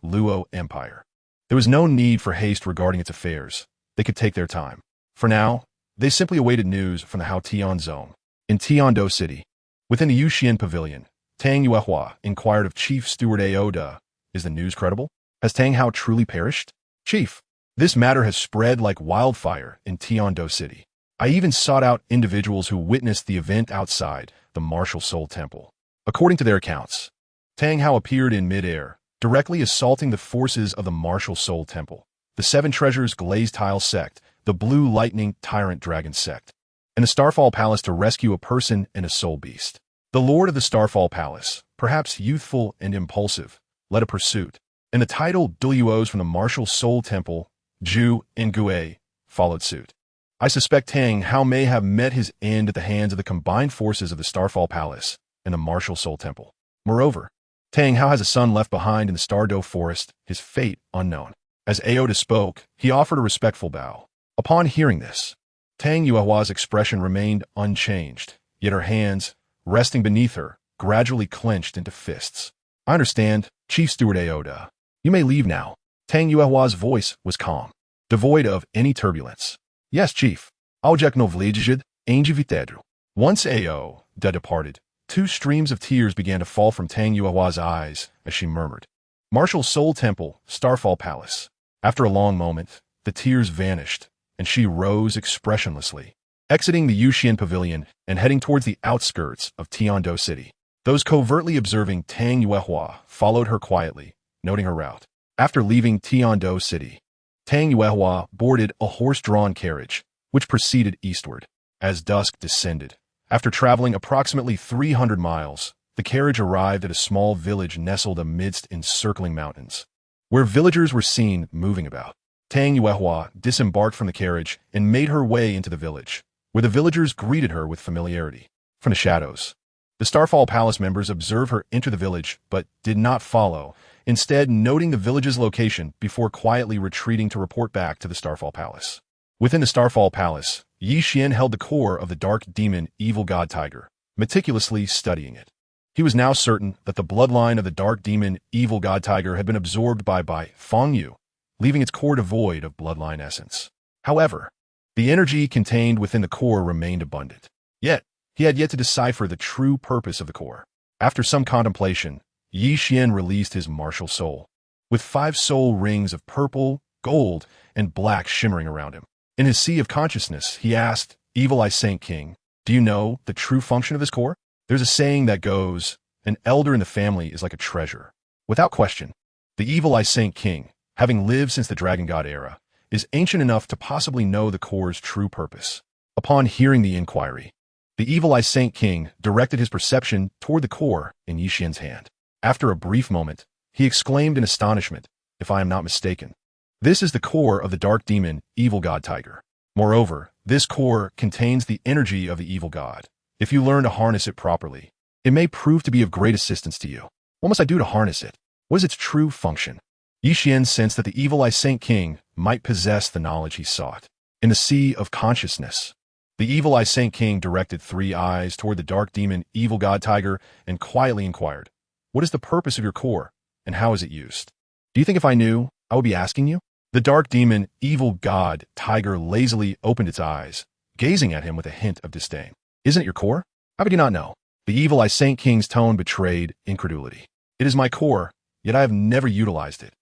Luo Empire, there was no need for haste regarding its affairs. They could take their time. For now, they simply awaited news from the Haotian Zone. In Tiando City, within the Yuxian Pavilion, Tang Yuehua inquired of Chief Steward Aoda, "Is the news credible? Has Tang Hao truly perished?" "Chief, this matter has spread like wildfire in Tiando City. I even sought out individuals who witnessed the event outside the Martial Soul Temple. According to their accounts, Tang Hao appeared in midair, directly assaulting the forces of the Martial Soul Temple, the Seven Treasures Glazed Tile Sect, the Blue Lightning Tyrant Dragon Sect, and the Starfall Palace to rescue a person and a soul beast. The Lord of the Starfall Palace, perhaps youthful and impulsive, led a pursuit, and the titled Douluos from the Martial Soul Temple, Zhu and Gue, followed suit. I suspect Tang Hao may have met his end at the hands of the combined forces of the Starfall Palace and the Martial Soul Temple. Moreover, Tang Hao has a son left behind in the Stardoe Forest, his fate unknown." As Aoda spoke, he offered a respectful bow. Upon hearing this, Tang Yuehua's expression remained unchanged, yet her hands, resting beneath her, gradually clenched into fists. "I understand, Chief Steward Aoda. You may leave now." Tang Yuehua's voice was calm, devoid of any turbulence. "Yes, Chief. Aujek no vlijid, ainge vitedru." Once Aoda departed, two streams of tears began to fall from Tang Yuehua's eyes as she murmured, "Martial Soul Temple, Starfall Palace." After a long moment, the tears vanished, and she rose expressionlessly, exiting the Yuxian Pavilion and heading towards the outskirts of Tiando City. Those covertly observing Tang Yuehua followed her quietly, noting her route. After leaving Tiando City, Tang Yuehua boarded a horse-drawn carriage, which proceeded eastward. As dusk descended, after traveling approximately 300 miles, the carriage arrived at a small village nestled amidst encircling mountains, where villagers were seen moving about. Tang Yuehua disembarked from the carriage and made her way into the village, where the villagers greeted her with familiarity. From the shadows, the Starfall Palace members observed her enter the village but did not follow, instead noting the village's location before quietly retreating to report back to the Starfall Palace. Within the Starfall Palace, Yi Xian held the core of the dark demon Evil God Tiger, meticulously studying it. He was now certain that the bloodline of the dark demon Evil God Tiger had been absorbed by Fang Yu, leaving its core devoid of bloodline essence. However, the energy contained within the core remained abundant. Yet, he had yet to decipher the true purpose of the core. After some contemplation, Yi Xian released his martial soul, with 5 soul rings of purple, gold, and black shimmering around him. In his sea of consciousness, he asked, "Evil Eye Saint King, do you know the true function of this core?" There's a saying that goes, "An elder in the family is like a treasure." Without question, the Evil Eye Saint King, having lived since the Dragon God era, is ancient enough to possibly know the core's true purpose. Upon hearing the inquiry, the Evil Eye Saint King directed his perception toward the core in Yi Xian's hand. After a brief moment, he exclaimed in astonishment, "If I am not mistaken, this is the core of the dark demon Evil God Tiger." Moreover, this core contains the energy of the evil god. If you learn to harness it properly, it may prove to be of great assistance to you. What must I do to harness it? What is its true function? Qian sensed that the evil Saint King might possess the knowledge he sought. In the sea of consciousness, the evil Saint King directed 3 eyes toward the dark demon evil god tiger and quietly inquired, "What is the purpose of your core, and how is it used?" "Do you think if I knew, I would be asking you?" The dark demon evil god tiger lazily opened its eyes, gazing at him with a hint of disdain. "Isn't it your core? How could you not know?" The evil Saint King's tone betrayed incredulity. "It is my core, yet I have never utilized it.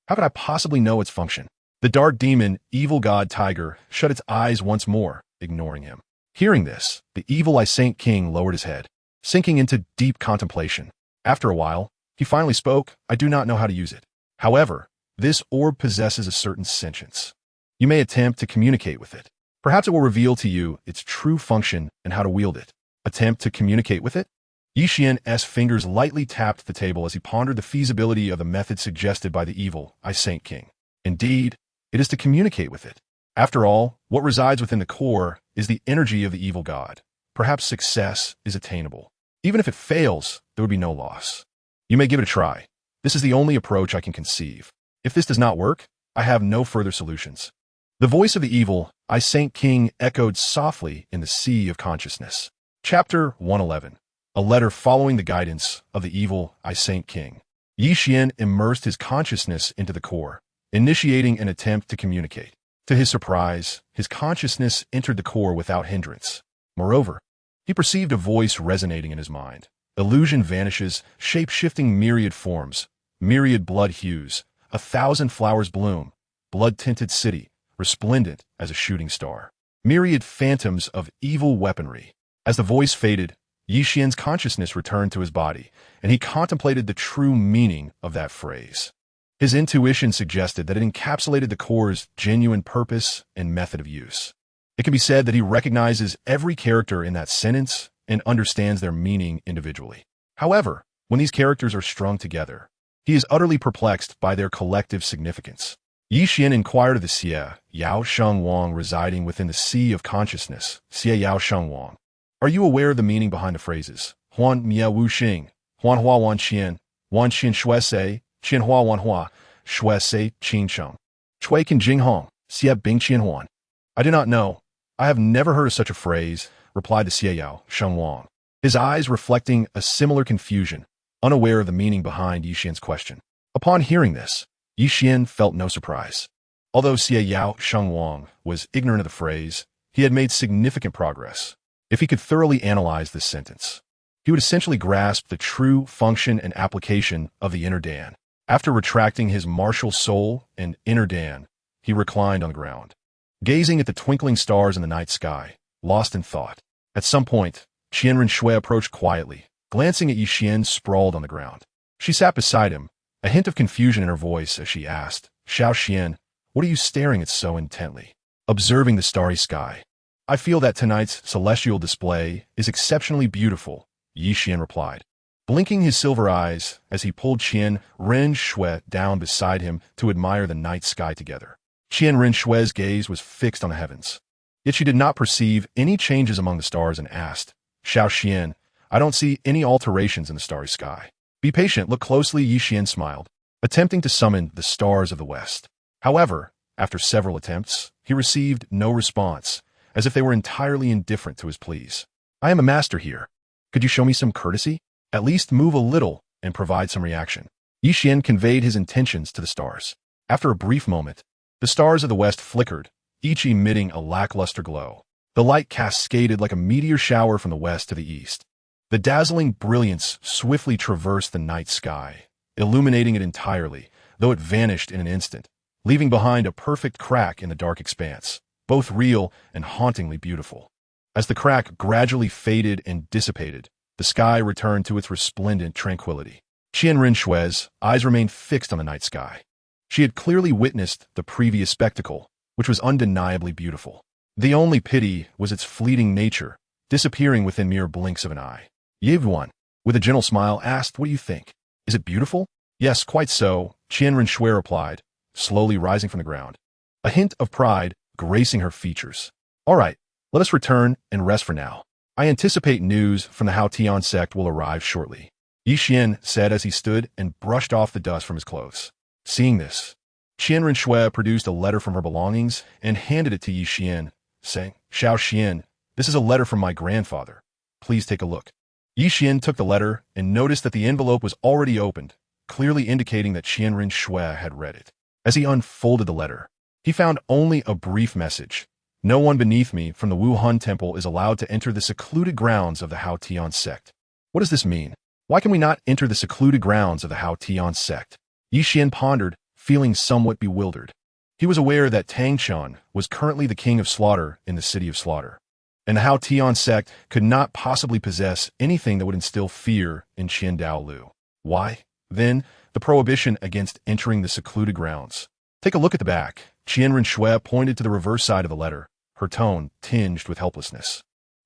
How could I possibly know its function?" The dark demon evil god tiger shut its eyes once more, ignoring him. Hearing this, the evil Saint King lowered his head, sinking into deep contemplation. After a while, he finally spoke, "I do not know how to use it. However, this orb possesses a certain sentience. You may attempt to communicate with it. Perhaps it will reveal to you its true function and how to wield it." Attempt to communicate with it? Qian's fingers lightly tapped the table as he pondered the feasibility of the method suggested by the evil Saint King. Indeed, it is to communicate with it. After all, what resides within the core is the energy of the evil god. Perhaps success is attainable. Even if it fails, there would be no loss. You may give it a try. This is the only approach I can conceive. If this does not work, I have no further solutions. The voice of the evil Saint King echoed softly in the sea of consciousness. Chapter 111. A letter following the guidance of the evil Saint King. Qian immersed his consciousness into the core, initiating an attempt to communicate. To his surprise, his consciousness entered the core without hindrance. Moreover, he perceived a voice resonating in his mind. Illusion vanishes, shape-shifting myriad forms, myriad blood hues, 1,000 flowers bloom, blood-tinted city, resplendent as a shooting star. Myriad phantoms of evil weaponry. As the voice faded, Qian's consciousness returned to his body, and he contemplated the true meaning of that phrase. His intuition suggested that it encapsulated the core's genuine purpose and method of use. It can be said that he recognizes every character in that sentence and understands their meaning individually. However, when these characters are strung together, he is utterly perplexed by their collective significance. Qian inquired of the Xie Yao Sheng Wang residing within the sea of consciousness, Xie Yao Sheng Wang. "Are you aware of the meaning behind the phrases? Huan Miao Wu Xing, Huan Hua Wan Qian, Wan Qian Shui Se, Qian Hua Wan Hua, Shui Se Qin Sheng, Chui Kan Jing Hong, Xie Bing Qian Huan." "I do not know. I have never heard of such a phrase," replied the Xie Yao Sheng Wang, his eyes reflecting a similar confusion, unaware of the meaning behind Qian's question. Upon hearing this, Qian felt no surprise. Although Xie Yao Sheng Wang was ignorant of the phrase, he had made significant progress. If he could thoroughly analyze this sentence, he would essentially grasp the true function and application of the inner Dan. After retracting his martial soul and inner Dan, he reclined on the ground, gazing at the twinkling stars in the night sky, lost in thought. At some point, Qian Renshui approached quietly, glancing at Qian sprawled on the ground. She sat beside him, a hint of confusion in her voice as she asked, "Xiao Qian, what are you staring at so intently?" "Observing the starry sky. I feel that tonight's celestial display is exceptionally beautiful," Qian replied, blinking his silver eyes as he pulled Qian Renshui down beside him to admire the night sky together. Qian Renshui's gaze was fixed on the heavens. Yet she did not perceive any changes among the stars and asked, "Xiao Qian, I don't see any alterations in the starry sky." "Be patient, look closely," Qian smiled, attempting to summon the stars of the west. However, after several attempts, he received no response, as if they were entirely indifferent to his pleas. "I am a master here. Could you show me some courtesy? At least move a little and provide some reaction." Qian conveyed his intentions to the stars. After a brief moment, the stars of the west flickered, each emitting a lackluster glow. The light cascaded like a meteor shower from the west to the east. The dazzling brilliance swiftly traversed the night sky, illuminating it entirely, though it vanished in an instant, leaving behind a perfect crack in the dark expanse, both real and hauntingly beautiful. As the crack gradually faded and dissipated, the sky returned to its resplendent tranquility. Qian Renshui's eyes remained fixed on the night sky. She had clearly witnessed the previous spectacle, which was undeniably beautiful. The only pity was its fleeting nature, disappearing within mere blinks of an eye. Yevwan, with a gentle smile, asked, "What do you think? Is it beautiful?" "Yes, quite so," Qian Renshui replied, slowly rising from the ground. A hint of pride gracing her features. All right, let us return and rest for now. I anticipate news from the Qian sect will arrive shortly. Qian said as he stood and brushed off the dust from his clothes. Seeing this, Qian Renshui produced a letter from her belongings and handed it to Qian, saying, Xiao Qian, this is a letter from my grandfather. Please take a look. Qian took the letter and noticed that the envelope was already opened, clearly indicating that Qian Renshui had read it. As he unfolded the letter, he found only a brief message. No one beneath me from the Wuhan temple is allowed to enter the secluded grounds of the Qian sect. What does this mean? Why can we not enter the secluded grounds of the Qian sect? Qian pondered, feeling somewhat bewildered. He was aware that Tang Qian was currently the king of slaughter in the city of slaughter, and the Qian sect could not possibly possess anything that would instill fear in Qian Dalu. Why, then, the prohibition against entering the secluded grounds? Take a look at the back. Qian Renshui pointed to the reverse side of the letter, her tone tinged with helplessness.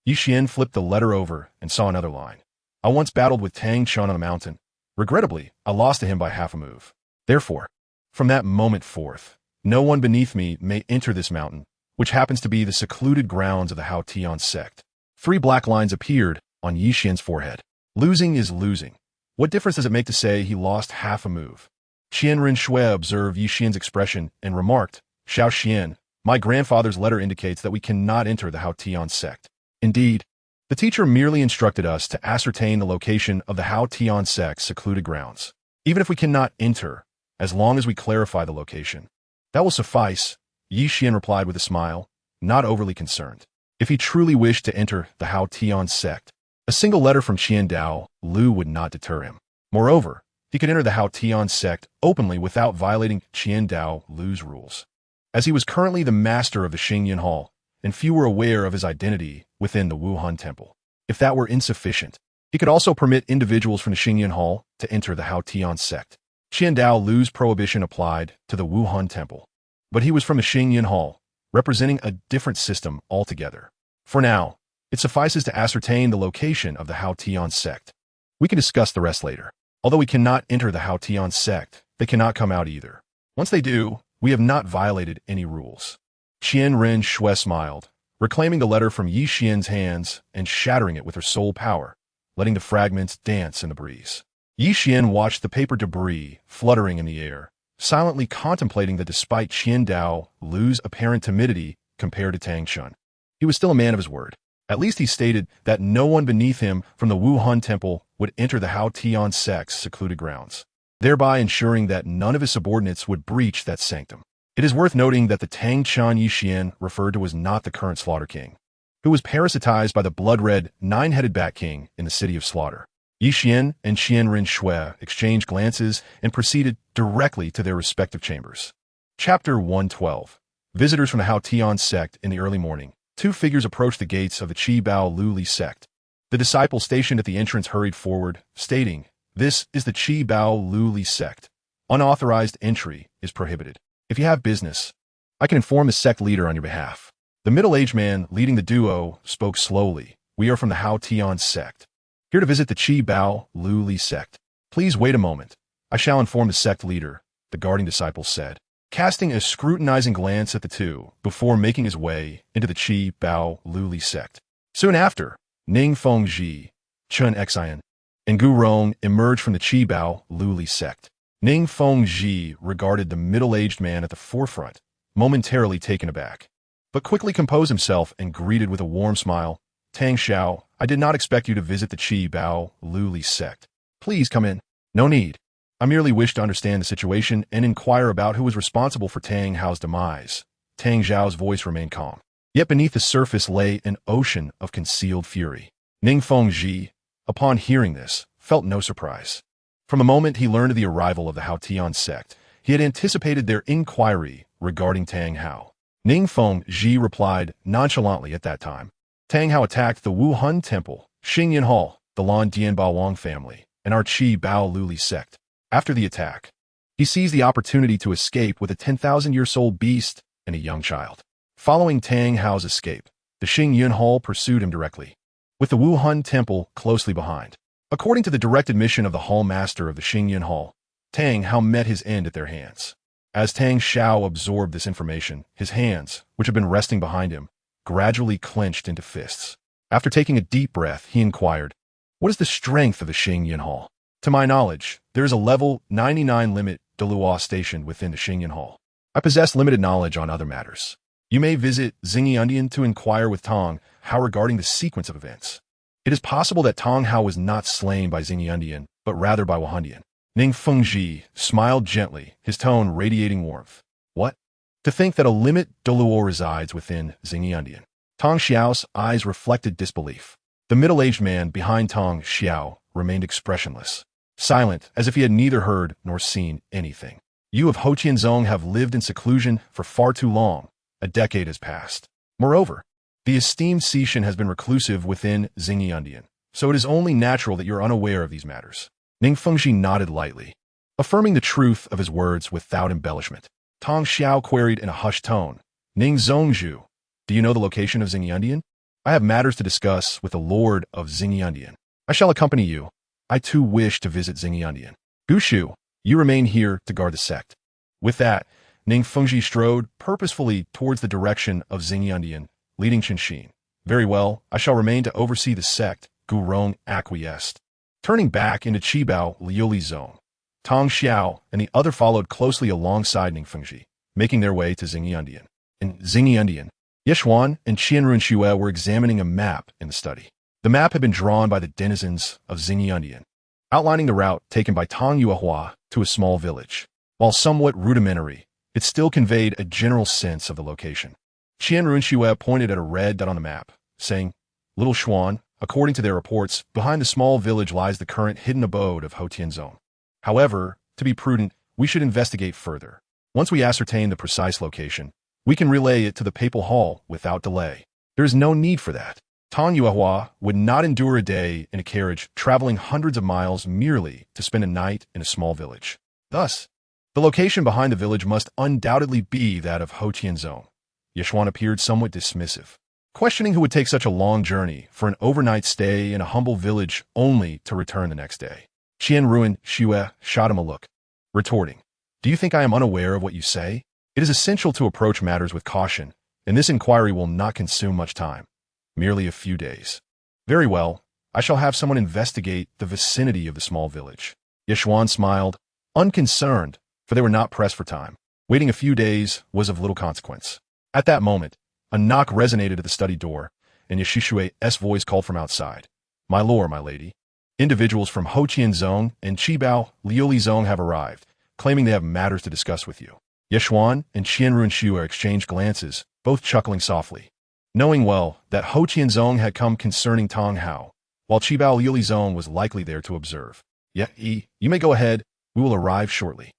Qian flipped the letter over and saw another line. I once battled with Tang Qian on a mountain. Regrettably, I lost to him by half a move. Therefore, from that moment forth, no one beneath me may enter this mountain, which happens to be the secluded grounds of the Qian sect. 3 black lines appeared on Qian's forehead. Losing is losing. What difference does it make to say he lost half a move? Qian Renshui observed Qian's expression and remarked, Xiao Qian, my grandfather's letter indicates that we cannot enter the Qian sect. Indeed, the teacher merely instructed us to ascertain the location of the Qian sect's secluded grounds. Even if we cannot enter, as long as we clarify the location. That will suffice, Qian replied with a smile, not overly concerned. If he truly wished to enter the Qian sect, a single letter from Qian Dalu would not deter him. Moreover, he could enter the Qian sect openly without violating Qian Dalu's rules, as he was currently the master of the Xunji Hall, and few were aware of his identity within the Wuhan temple. If that were insufficient, he could also permit individuals from the Xunji Hall to enter the Qian sect. Qian Dalu's prohibition applied to the Wuhan temple, but he was from the Xunji Hall, representing a different system altogether. For now, it suffices to ascertain the location of the Qian sect. We can discuss the rest later. Although we cannot enter the Qian sect, they cannot come out either. Once they do, we have not violated any rules. Qian Renshui smiled, reclaiming the letter from Qian's hands and shattering it with her soul power, letting the fragments dance in the breeze. Qian watched the paper debris fluttering in the air, silently contemplating that despite Qian Dalu's apparent timidity compared to Tang Qian, he was still a man of his word. At least he stated that no one beneath him from the Wuhan temple would enter the Qian sect's secluded grounds, thereby ensuring that none of his subordinates would breach that sanctum. It is worth noting that the Tang Qian Qian referred to was not the current Slaughter King, who was parasitized by the blood-red, 9-headed Bat King in the city of Slaughter. Qian and Qian Renshui exchanged glances and proceeded directly to their respective chambers. Chapter 112. Visitors from the Qian sect in the early morning. 2 figures approached the gates of the Qian sect. The disciple stationed at the entrance hurried forward, stating, This is the Qian sect. Unauthorized entry is prohibited. If you have business, I can inform the sect leader on your behalf. The middle-aged man leading the duo spoke slowly. We are from the Qian sect, here to visit the Qian sect. Please wait a moment. I shall inform the sect leader, the guarding disciple said, casting a scrutinizing glance at the two before making his way into the Qian sect. Soon after, Ning Fengji, Chen Xian, and Gu Rong emerged from the Qian sect. Ning Fengji regarded the middle-aged man at the forefront, momentarily taken aback, but quickly composed himself and greeted with a warm smile, Tang Xiao, I did not expect you to visit the Qian sect. Please come in. No need. I merely wish to understand the situation and inquire about who was responsible for Tang Hao's demise. Tang Xiao's voice remained calm, yet beneath the surface lay an ocean of concealed fury. Ning Fengji, upon hearing this, felt no surprise. From the moment he learned of the arrival of the Qian sect, he had anticipated their inquiry regarding Tang Hao. Ning Fengji replied nonchalantly at that time. Tang Hao attacked the Wuhan temple, Xunji Hall, the Lan Dianbaowang family, and our Qian sect. After the attack, he seized the opportunity to escape with a 10,000-year-old beast and a young child. Following Tang Hao's escape, the Xunji Hall pursued him directly, with the Wuhan temple closely behind. According to the direct admission of the hall master of the Xunji Hall, Tang Hao met his end at their hands. As Tang Xiao absorbed this information, his hands, which had been resting behind him, gradually clenched into fists. After taking a deep breath, he inquired, "What is the strength of the Xingyan Hall?" "To my knowledge, there is a level 99 limit Douluo stationed within the Xingyan Hall. I possess limited knowledge on other matters. You may visit Xingyi to inquire with Tong Hao regarding the sequence of events. It is possible that Tong Hao was not slain by Xingyi, but rather by Wahandian." Ning Fengji smiled gently, his tone radiating warmth. "What? To think that a limit Douluo resides within Xingyi." Tong Xiao's eyes reflected disbelief. The middle-aged man behind Tong Xiao remained expressionless, silent as if he had neither heard nor seen anything. "You of Hoqianzong have lived in seclusion for far too long. A decade has passed. Moreover, the esteemed Xishan has been reclusive within Xingyi, so it is only natural that you're unaware of these matters." Ning Fengji nodded lightly, affirming the truth of his words without embellishment. Tong Xiao queried in a hushed tone, "Ning Zongzhu, do you know the location of Xingyi? I have matters to discuss with the Lord of Xingyi. I shall accompany you. I too wish to visit Xingyi. Gushu, you remain here to guard the sect." With that, Ning Fengji strode purposefully towards the direction of Xingyi, leading Qian. "Very well, I shall remain to oversee the sect," Gu Rong acquiesced. Turning back into Qibao Liuli zone, Tong Xiao and the other followed closely alongside Ning Fengji, making their way to Xingyi. In Xingyi, Yeshuan and Qian Runxue were examining a map in the study. The map had been drawn by the denizens of Xingyi, outlining the route taken by Tong Yuehua to a small village. While somewhat rudimentary, it still conveyed a general sense of the location. Qian Runxue pointed at a red dot on the map, saying, "Little Xuan, according to their reports, behind the small village lies the current hidden abode of Hotianzong. However, to be prudent, we should investigate further. Once we ascertain the precise location, we can relay it to the papal hall without delay. There is no need for that. Tong Yuehua would not endure a day in a carriage traveling hundreds of miles merely to spend a night in a small village. Thus, the location behind the village must undoubtedly be that of Hotianzong." Yeshuan appeared somewhat dismissive, questioning who would take such a long journey for an overnight stay in a humble village only to return the next day. Qian Ruin Xue shot him a look, retorting, "Do you think I am unaware of what you say? It is essential to approach matters with caution, and this inquiry will not consume much time, merely a few days." "Very well, I shall have someone investigate the vicinity of the small village." Yeshuan smiled, unconcerned, for they were not pressed for time. Waiting a few days was of little consequence. At that moment, a knock resonated at the study door, and Yeshishue's voice called from outside, "My lord, my lady, individuals from Hoqianzong and Qibao Liuli Zong have arrived, claiming they have matters to discuss with you." Yeshuan and Qian Runxue exchanged glances, both chuckling softly, knowing well that Hoqianzong had come concerning Tong Hao, while Qibao Liuli Zong was likely there to observe. "You may go ahead, we will arrive shortly,"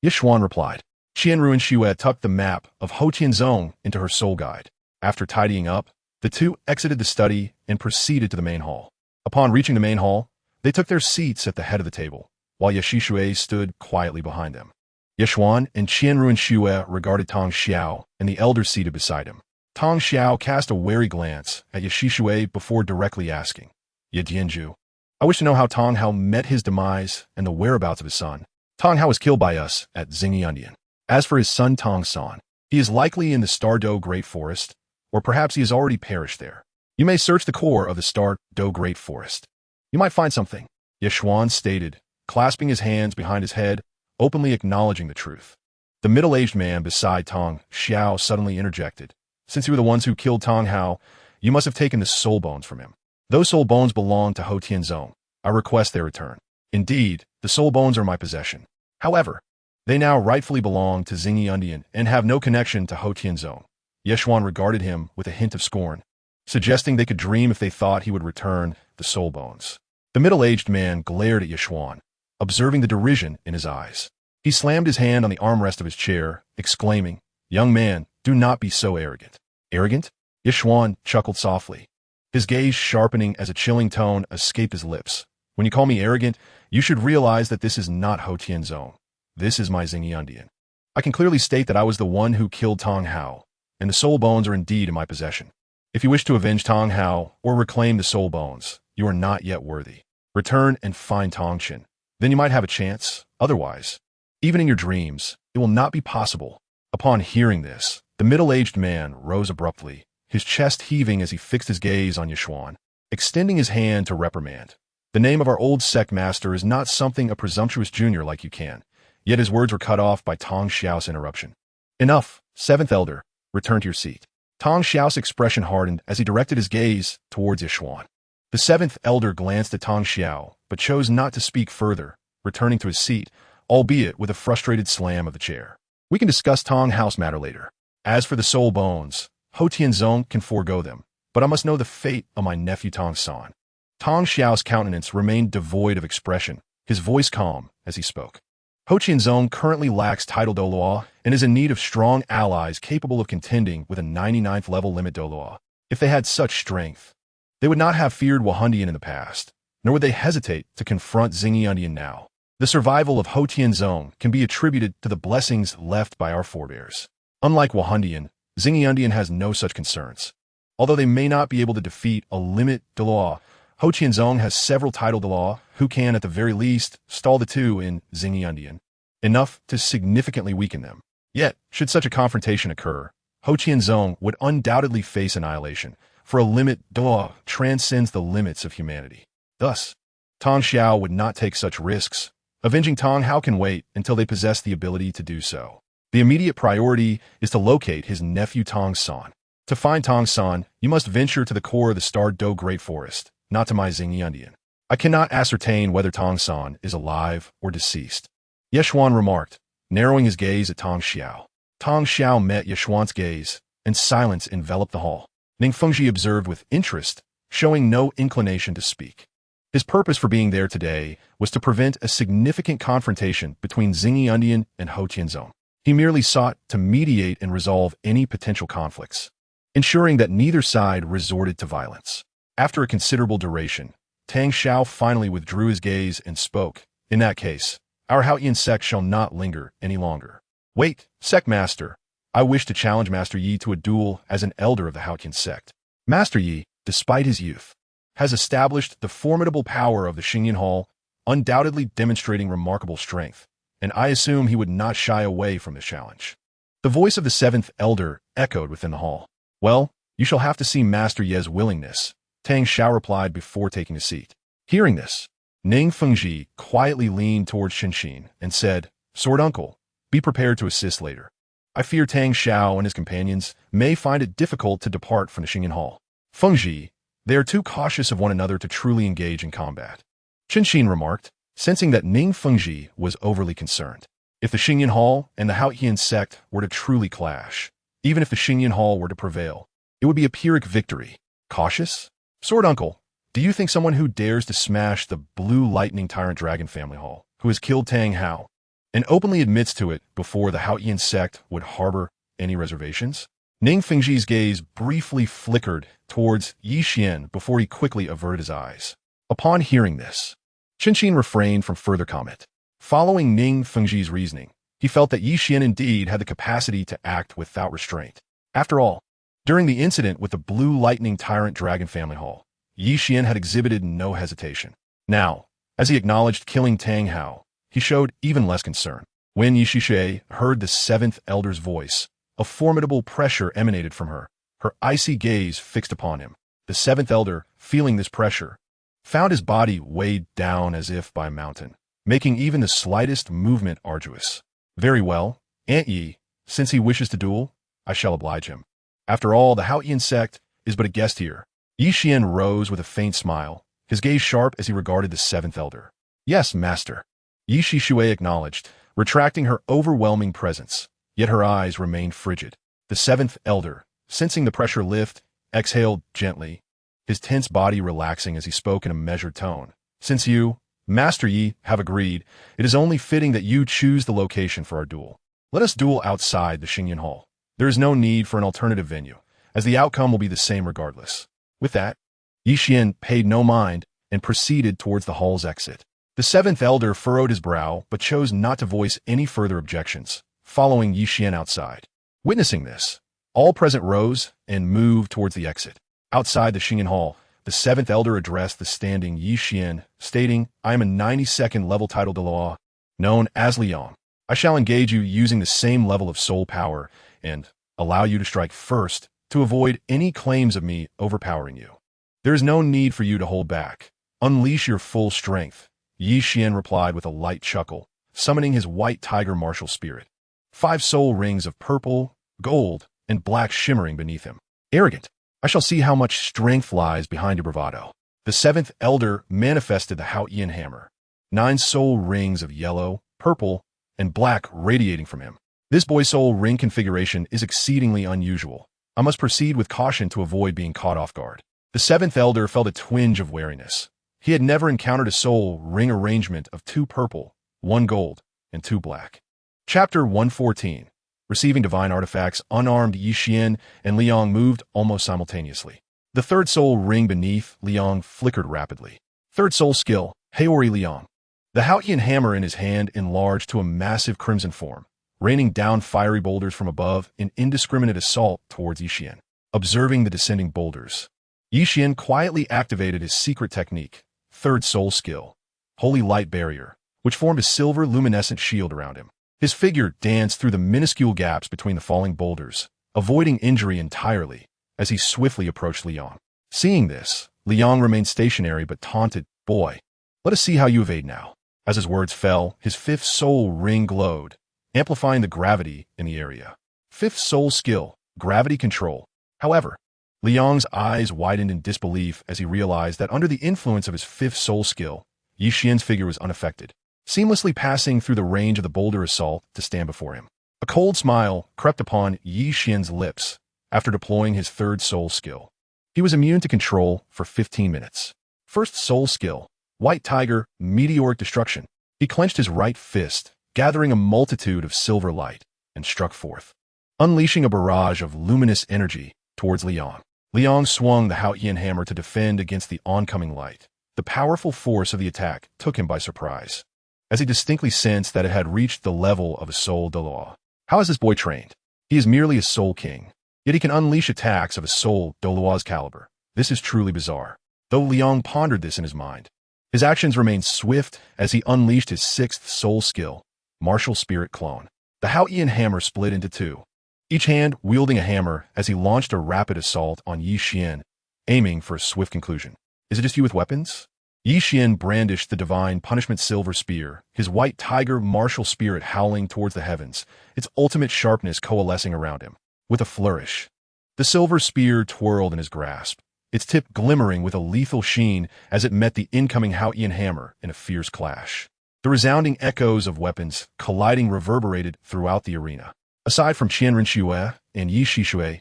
Yeshuan replied. Qian Runxue tucked the map of Hoqianzong into her soul guide. After tidying up, the two exited the study and proceeded to the main hall. Upon reaching the main hall, they took their seats at the head of the table, while Yeshishue stood quietly behind them. Yeshuan and Qian Runxue regarded Tong Xiao and the elder seated beside him. Tong Xiao cast a wary glance at Yeshishue before directly asking, "Yedianju, I wish to know how Tong Hao met his demise and the whereabouts of his son." "Tong Hao was killed by us at Xingyi. As for his son Tong San, he is likely in the Stardo Great Forest, or perhaps he has already perished there. You may search the core of the Stardo Great Forest. You might find something," Yeshuan stated, clasping his hands behind his head, openly acknowledging the truth. The middle-aged man beside Tong Xiao suddenly interjected, "Since you were the ones who killed Tong Hao, you must have taken the soul bones from him. Those soul bones belong to Hotianzong. I request their return. Indeed, the soul bones are my possession. However, they now rightfully belong to Xingyi and have no connection to Hotianzong." Yeshuan regarded him with a hint of scorn, suggesting they could dream if they thought he would return the soul bones. The middle-aged man glared at Yeshuan, observing the derision in his eyes. He slammed his hand on the armrest of his chair, exclaiming, "Young man, do not be so arrogant." "Arrogant?" Yeshuan chuckled softly, his gaze sharpening as a chilling tone escaped his lips. "When you call me arrogant, you should realize that this is not Hotianzong. This is my Xingyi. I can clearly state that I was the one who killed Tong Hao, and the soul bones are indeed in my possession. If you wish to avenge Tong Hao or reclaim the soul bones, you are not yet worthy. Return and find Tongchen. Then you might have a chance. Otherwise, even in your dreams, It will not be possible. Upon hearing this, the middle-aged man rose abruptly, his chest heaving as he fixed his gaze on Yishuan, extending his hand to reprimand. The name of our old sect master is not something a presumptuous junior like you can. Yet his words were cut off by Tong Xiao's interruption. Enough, seventh elder. Return to your seat. Tong Xiao's expression hardened as he directed his gaze towards Yishuan. The seventh elder glanced at Tong Xiao, but chose not to speak further, returning to his seat, albeit with a frustrated slam of the chair. We can discuss Tong House matter later. As for the soul bones, Ho Tianzong can forego them, but I must know the fate of my nephew Tong San. Tong Xiao's countenance remained devoid of expression, his voice calm as he spoke. Ho Tianzong currently lacks title Douluo and is in need of strong allies capable of contending with a 99th level limit Douluo. If they had such strength, they would not have feared Wahandian in the past, nor would they hesitate to confront Xunji now. The survival of Ho Tianzong can be attributed to the blessings left by our forebears. Unlike Wahandian, Xunji has no such concerns. Although they may not be able to defeat a limit Douluo, Ho Tianzong has several title Douluo who can, at the very least, stall the two in Xunji, enough to significantly weaken them. Yet, should such a confrontation occur, Ho Tianzong would undoubtedly face annihilation, for a limit Douluo transcends the limits of humanity. Thus, Tong Xiao would not take such risks. Avenging Tong Hao can wait until they possess the ability to do so. The immediate priority is to locate his nephew Tong San. To find Tong San, you must venture to the core of the Star Do Great Forest, not to my Xunji. I cannot ascertain whether Tong San is alive or deceased. Yishuan remarked, narrowing his gaze at Tong Xiao. Tong Xiao met Yishuan's gaze, and silence enveloped the hall. Ning Fengji observed with interest, showing no inclination to speak. His purpose for being there today was to prevent a significant confrontation between Xunji and Ho Tianzong. He merely sought to mediate and resolve any potential conflicts, ensuring that neither side resorted to violence. After a considerable duration, Tang Xiao finally withdrew his gaze and spoke. In that case, our Haotian sect shall not linger any longer. Wait, sect master. I wish to challenge Master Yi to a duel as an elder of the Haotian sect. Master Yi, despite his youth, has established the formidable power of the Xingyan Hall, undoubtedly demonstrating remarkable strength, and I assume he would not shy away from this challenge. The voice of the seventh elder echoed within the hall. Well, you shall have to see Master Ye's willingness, Tang Xiao replied before taking a seat. Hearing this, Ning Fengji quietly leaned towards Xinxin and said, Sword Uncle, be prepared to assist later. I fear Tang Xiao and his companions may find it difficult to depart from the Xingyan Hall. Fengji, they are too cautious of one another to truly engage in combat. Xinxin remarked, sensing that Ning Fengji was overly concerned. If the Xingyan Hall and the Haotian sect were to truly clash, even if the Xingyan Hall were to prevail, it would be a Pyrrhic victory. Cautious? Sword Uncle, do you think someone who dares to smash the Blue Lightning Tyrant Dragon family hall, who has killed Tang Hao, and openly admits to it before the Haotian sect would harbor any reservations? Ning Fengji's gaze briefly flickered towards Yi Qian before he quickly averted his eyes. Upon hearing this, Xinxin refrained from further comment. Following Ning Fengji's reasoning, he felt that Yi Qian indeed had the capacity to act without restraint. After all, during the incident with the Blue Lightning Tyrant Dragon family hall, Yi Qian had exhibited no hesitation. Now, as he acknowledged killing Tang Hao, he showed even less concern. When Yi Xishui heard the seventh elder's voice, a formidable pressure emanated from her, her icy gaze fixed upon him. The seventh elder, feeling this pressure, found his body weighed down as if by a mountain, making even the slightest movement arduous. Very well, Aunt Yi, since he wishes to duel, I shall oblige him. After all, the Haotian sect is but a guest here. Yi Qian rose with a faint smile, his gaze sharp as he regarded the seventh elder. Yes, master. Yi Xishui acknowledged, retracting her overwhelming presence, yet her eyes remained frigid. The seventh elder, sensing the pressure lift, exhaled gently, his tense body relaxing as he spoke in a measured tone. Since you, Master Yi, have agreed, it is only fitting that you choose the location for our duel. Let us duel outside the Xingyan Hall. There is no need for an alternative venue, as the outcome will be the same regardless. With that, Yi Qian paid no mind and proceeded towards the hall's exit. The seventh elder furrowed his brow but chose not to voice any further objections, following Yi Qian outside. Witnessing this, all present rose and moved towards the exit. Outside the Xingyan Hall, the seventh elder addressed the standing Yi Qian, stating, I am a 92nd level title Douluo, known as Liang. I shall engage you using the same level of soul power and allow you to strike first to avoid any claims of me overpowering you. There is no need for you to hold back. Unleash your full strength, Yi Qian replied with a light chuckle, summoning his white tiger martial spirit. 5 soul rings of purple, gold, and black shimmering beneath him. Arrogant, I shall see how much strength lies behind your bravado. The 7th elder manifested the Haotian hammer. 9 soul rings of yellow, purple, and black radiating from him. This boy soul ring configuration is exceedingly unusual. I must proceed with caution to avoid being caught off guard. The 7th elder felt a twinge of wariness. He had never encountered a soul ring arrangement of 2 purple, 1 gold, and 2 black. Chapter 114. Receiving divine artifacts, unarmed Yi Qian and Liang moved almost simultaneously. The 3rd soul ring beneath Liang flickered rapidly. 3rd soul skill, Haori Liang. The Haotian hammer in his hand enlarged to a massive crimson form, raining down fiery boulders from above in indiscriminate assault towards Yi Qian. Observing the descending boulders, Yi Qian quietly activated his secret technique, 3rd soul skill, Holy Light Barrier, which formed a silver luminescent shield around him. His figure danced through the minuscule gaps between the falling boulders, avoiding injury entirely as he swiftly approached Liang. Seeing this, Liang remained stationary but taunted, "Boy, let us see how you evade now." As his words fell, his 5th soul ring glowed, amplifying the gravity in the area. 5th soul skill, Gravity Control. However, Liang's eyes widened in disbelief as he realized that under the influence of his 5th soul skill, Yi Qian's figure was unaffected, seamlessly passing through the range of the boulder assault to stand before him. A cold smile crept upon Yi Qian's lips after deploying his 3rd soul skill. He was immune to control for 15 minutes. 1st soul skill, White Tiger, Meteoric Destruction. He clenched his right fist, gathering a multitude of silver light, and struck forth, unleashing a barrage of luminous energy towards Liang. Liang swung the Haotian hammer to defend against the oncoming light. The powerful force of the attack took him by surprise, as he distinctly sensed that it had reached the level of a soul Douluo. How is this boy trained? He is merely a soul king, yet he can unleash attacks of a soul Douluo's caliber. This is truly bizarre. Though Liang pondered this in his mind, his actions remained swift as he unleashed his 6th soul skill, Martial Spirit Clone. The Haotian hammer split into 2, each hand wielding a hammer as he launched a rapid assault on Yi Qian, aiming for a swift conclusion. Is it just you with weapons? Yi Qian brandished the divine punishment silver spear, his white tiger martial spirit howling towards the heavens, its ultimate sharpness coalescing around him. With a flourish, the silver spear twirled in his grasp, its tip glimmering with a lethal sheen as it met the incoming Haotian hammer in a fierce clash. The resounding echoes of weapons colliding reverberated throughout the arena. Aside from Qian Renxue and Yi Shishui,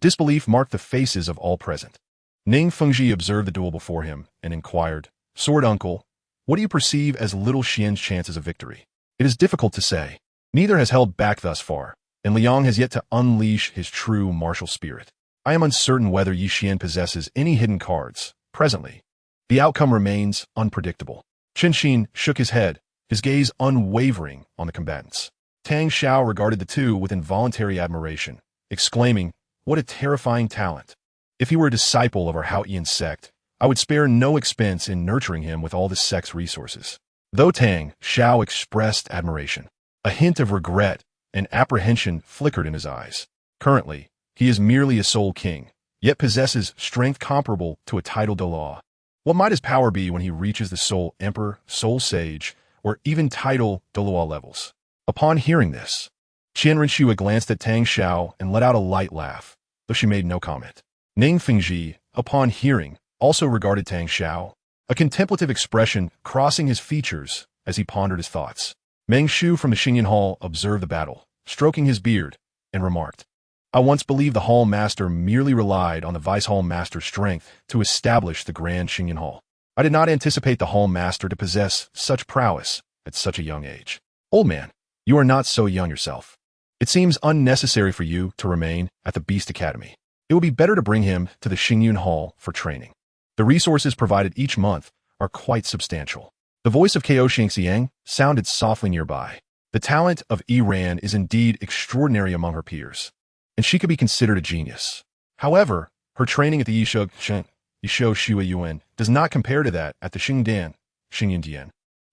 disbelief marked the faces of all present. Ning Fengji observed the duel before him and inquired, "Sword Uncle, what do you perceive as little Qian's chances of victory?" It is difficult to say. Neither has held back thus far, and Liang has yet to unleash his true martial spirit. I am uncertain whether Yi Qian possesses any hidden cards. Presently, the outcome remains unpredictable. Chen Xin shook his head, his gaze unwavering on the combatants. Tang Xiao regarded the two with involuntary admiration, exclaiming, "What a terrifying talent! If he were a disciple of our Haotian sect, I would spare no expense in nurturing him with all the sect's resources." Though Tang Xiao expressed admiration, a hint of regret and apprehension flickered in his eyes. Currently, he is merely a soul king, yet possesses strength comparable to a title Douluo. What might his power be when he reaches the soul emperor, soul sage, or even title Douluo levels? Upon hearing this, Qian Renxue glanced at Tang Xiao and let out a light laugh, though she made no comment. Ning Fengji, upon hearing, also regarded Tang Xiao, a contemplative expression crossing his features as he pondered his thoughts. Meng Shu from the Xingyan Hall observed the battle, stroking his beard, and remarked, "I once believed the Hall Master merely relied on the Vice Hall Master's strength to establish the Grand Xingyan Hall. I did not anticipate the Hall Master to possess such prowess at such a young age. Old man, you are not so young yourself. It seems unnecessary for you to remain at the Beast Academy. It would be better to bring him to the Xingyan Hall for training. The resources provided each month are quite substantial." The voice of Ko Shangxiang sounded softly nearby. The talent of Iran is indeed extraordinary among her peers, and she could be considered a genius. However, her training at the Yishou Shui Yuan does not compare to that at the Xingyan Dian.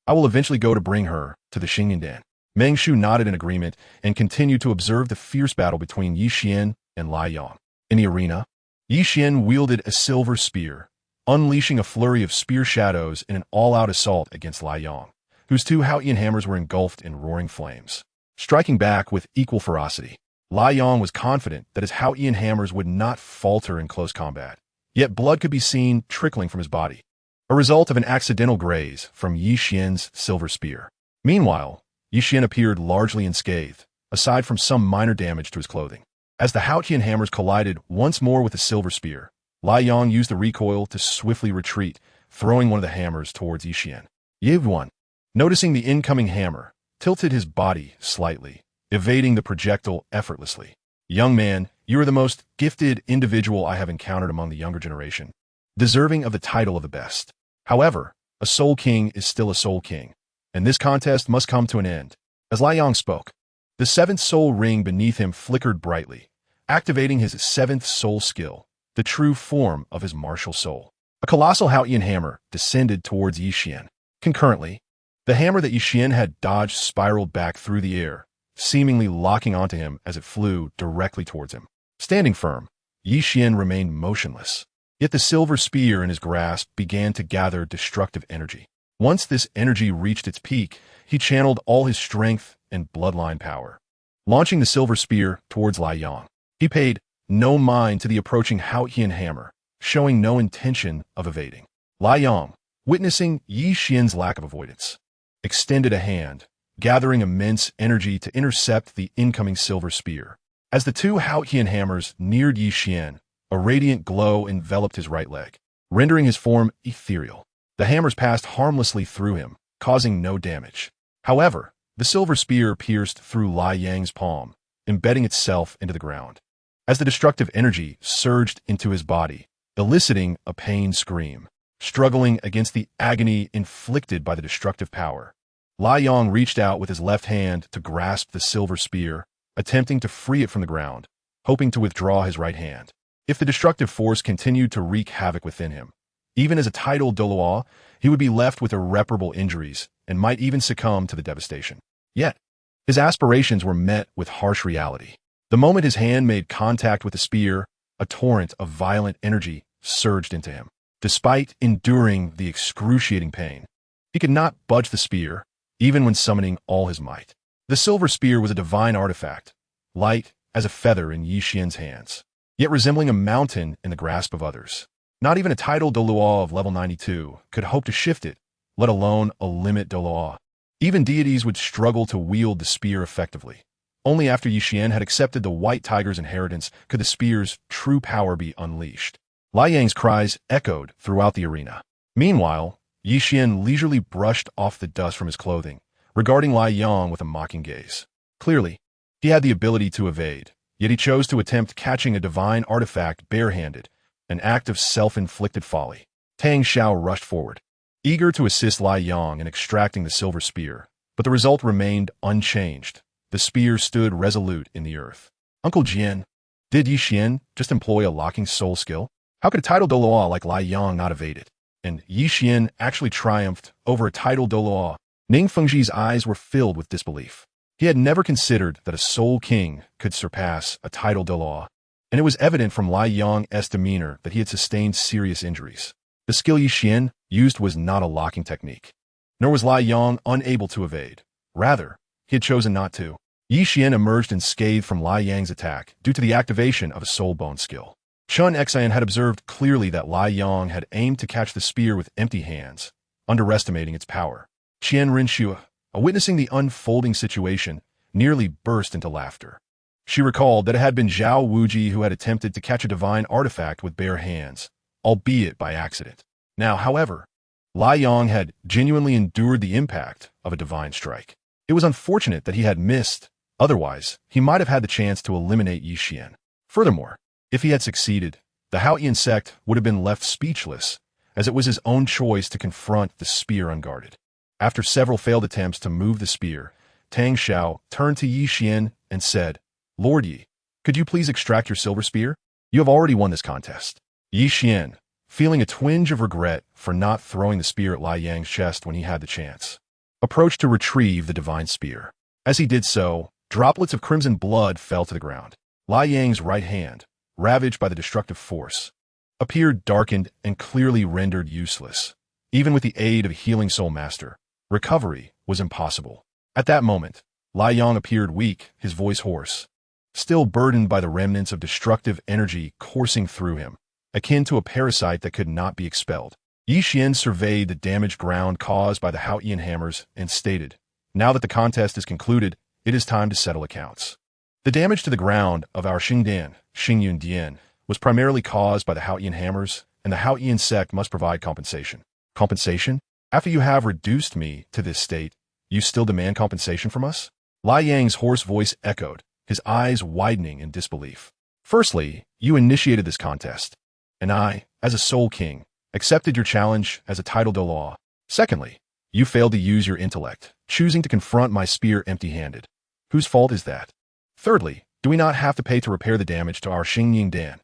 I will eventually go to bring her to the Xingyan Dan. Meng Shu nodded in agreement and continued to observe the fierce battle between Yi Qian and Lai Yang. In the arena, Yi Qian wielded a silver spear, unleashing a flurry of spear shadows in an all-out assault against Lai Yang, whose two Haotian hammers were engulfed in roaring flames. Striking back with equal ferocity, Lai Yang was confident that his Haotian hammers would not falter in close combat. Yet blood could be seen trickling from his body, a result of an accidental graze from Yi Qian's silver spear. Meanwhile, Yi Qian appeared largely unscathed, aside from some minor damage to his clothing. As the Haotian hammers collided once more with the silver spear, Lai Yang used the recoil to swiftly retreat, throwing one of the hammers towards Yi Qian. Yi Yuan, noticing the incoming hammer, tilted his body slightly, evading the projectile effortlessly. Young man, you are the most gifted individual I have encountered among the younger generation, deserving of the title of the best. However, a soul king is still a soul king, and this contest must come to an end. As Lai Yang spoke, the seventh soul ring beneath him flickered brightly, activating his seventh soul skill, the true form of his martial soul. A colossal Haotian hammer descended towards Yi Qian. Concurrently, the hammer that Yi Qian had dodged spiraled back through the air, seemingly locking onto him as it flew directly towards him. Standing firm, Yi Qian remained motionless. Yet the silver spear in his grasp began to gather destructive energy. Once this energy reached its peak, he channeled all his strength and bloodline power, launching the silver spear towards Lai Yang. He paid no mind to the approaching Haotian hammer, showing no intention of evading. Lai Yang, witnessing Yi Qian's lack of avoidance, extended a hand, gathering immense energy to intercept the incoming silver spear. As the two Haotian hammers neared Yi Qian, a radiant glow enveloped his right leg, rendering his form ethereal. The hammers passed harmlessly through him, causing no damage. However, the silver spear pierced through Lai Yang's palm, embedding itself into the ground. As the destructive energy surged into his body, eliciting a pained scream, struggling against the agony inflicted by the destructive power, Lai Yang reached out with his left hand to grasp the silver spear, attempting to free it from the ground, hoping to withdraw his right hand. If the destructive force continued to wreak havoc within him, even as a titled Douluo, he would be left with irreparable injuries and might even succumb to the devastation. Yet, his aspirations were met with harsh reality. The moment his hand made contact with the spear, a torrent of violent energy surged into him. Despite enduring the excruciating pain, he could not budge the spear, even when summoning all his might. The silver spear was a divine artifact, light as a feather in Yi Qian's hands, yet resembling a mountain in the grasp of others. Not even a titled Douluo of level 92 could hope to shift it, let alone a limit Douluo. Even deities would struggle to wield the spear effectively. Only after Yi Qian had accepted the White Tiger's inheritance could the spear's true power be unleashed. Lai Yang's cries echoed throughout the arena. Meanwhile, Yi Qian leisurely brushed off the dust from his clothing, regarding Lai Yang with a mocking gaze. Clearly, he had the ability to evade, yet he chose to attempt catching a divine artifact barehanded, an act of self-inflicted folly. Tang Xiao rushed forward, eager to assist Lai Yang in extracting the silver spear, but the result remained unchanged. The spear stood resolute in the earth. Uncle Jian, did Yi Qian just employ a locking soul skill? How could a titled Douluo like Lai Yang not evade it? And Yi Qian actually triumphed over a titled Douluo. Ning Fengji's eyes were filled with disbelief. He had never considered that a soul king could surpass a titled Douluo, and it was evident from Lai Yang's demeanor that he had sustained serious injuries. The skill Yi Qian used was not a locking technique, nor was Lai Yang unable to evade. Rather, he had chosen not to. Yi Qian emerged unscathed from Lai Yang's attack due to the activation of a soul bone skill. Qian had observed clearly that Lai Yang had aimed to catch the spear with empty hands, underestimating its power. Qian Rinxue, witnessing the unfolding situation, nearly burst into laughter. She recalled that it had been Zhao Wuji who had attempted to catch a divine artifact with bare hands, albeit by accident. Now, however, Lai Yang had genuinely endured the impact of a divine strike. It was unfortunate that he had missed, otherwise he might have had the chance to eliminate Yi Qian. Furthermore, if he had succeeded, the Haotian sect would have been left speechless, as it was his own choice to confront the spear unguarded. After several failed attempts to move the spear, Tang Xiao turned to Yi Qian and said, "Lord Yi, could you please extract your silver spear? You have already won this contest." Yi Qian, feeling a twinge of regret for not throwing the spear at Lai Yang's chest when he had the chance, approached to retrieve the divine spear. As he did so, droplets of crimson blood fell to the ground. Lai Yang's right hand, ravaged by the destructive force, appeared darkened and clearly rendered useless. Even with the aid of a healing soul master, recovery was impossible. At that moment, Lai Yang appeared weak, his voice hoarse, still burdened by the remnants of destructive energy coursing through him, akin to a parasite that could not be expelled. Yi Qian surveyed the damaged ground caused by the Haotian hammers and stated, "Now that the contest is concluded, it is time to settle accounts. The damage to the ground of our Xingyun Dian, was primarily caused by the Haotian hammers, and the Haotian sect must provide compensation." Compensation? After you have reduced me to this state, you still demand compensation from us? Lai Yang's hoarse voice echoed, his eyes widening in disbelief. Firstly, you initiated this contest, and I, as a Soul King, accepted your challenge as a title de law. Secondly, you failed to use your intellect, choosing to confront my spear empty-handed. Whose fault is that? Thirdly, do we not have to pay to repair the damage to our Xingyun Dian?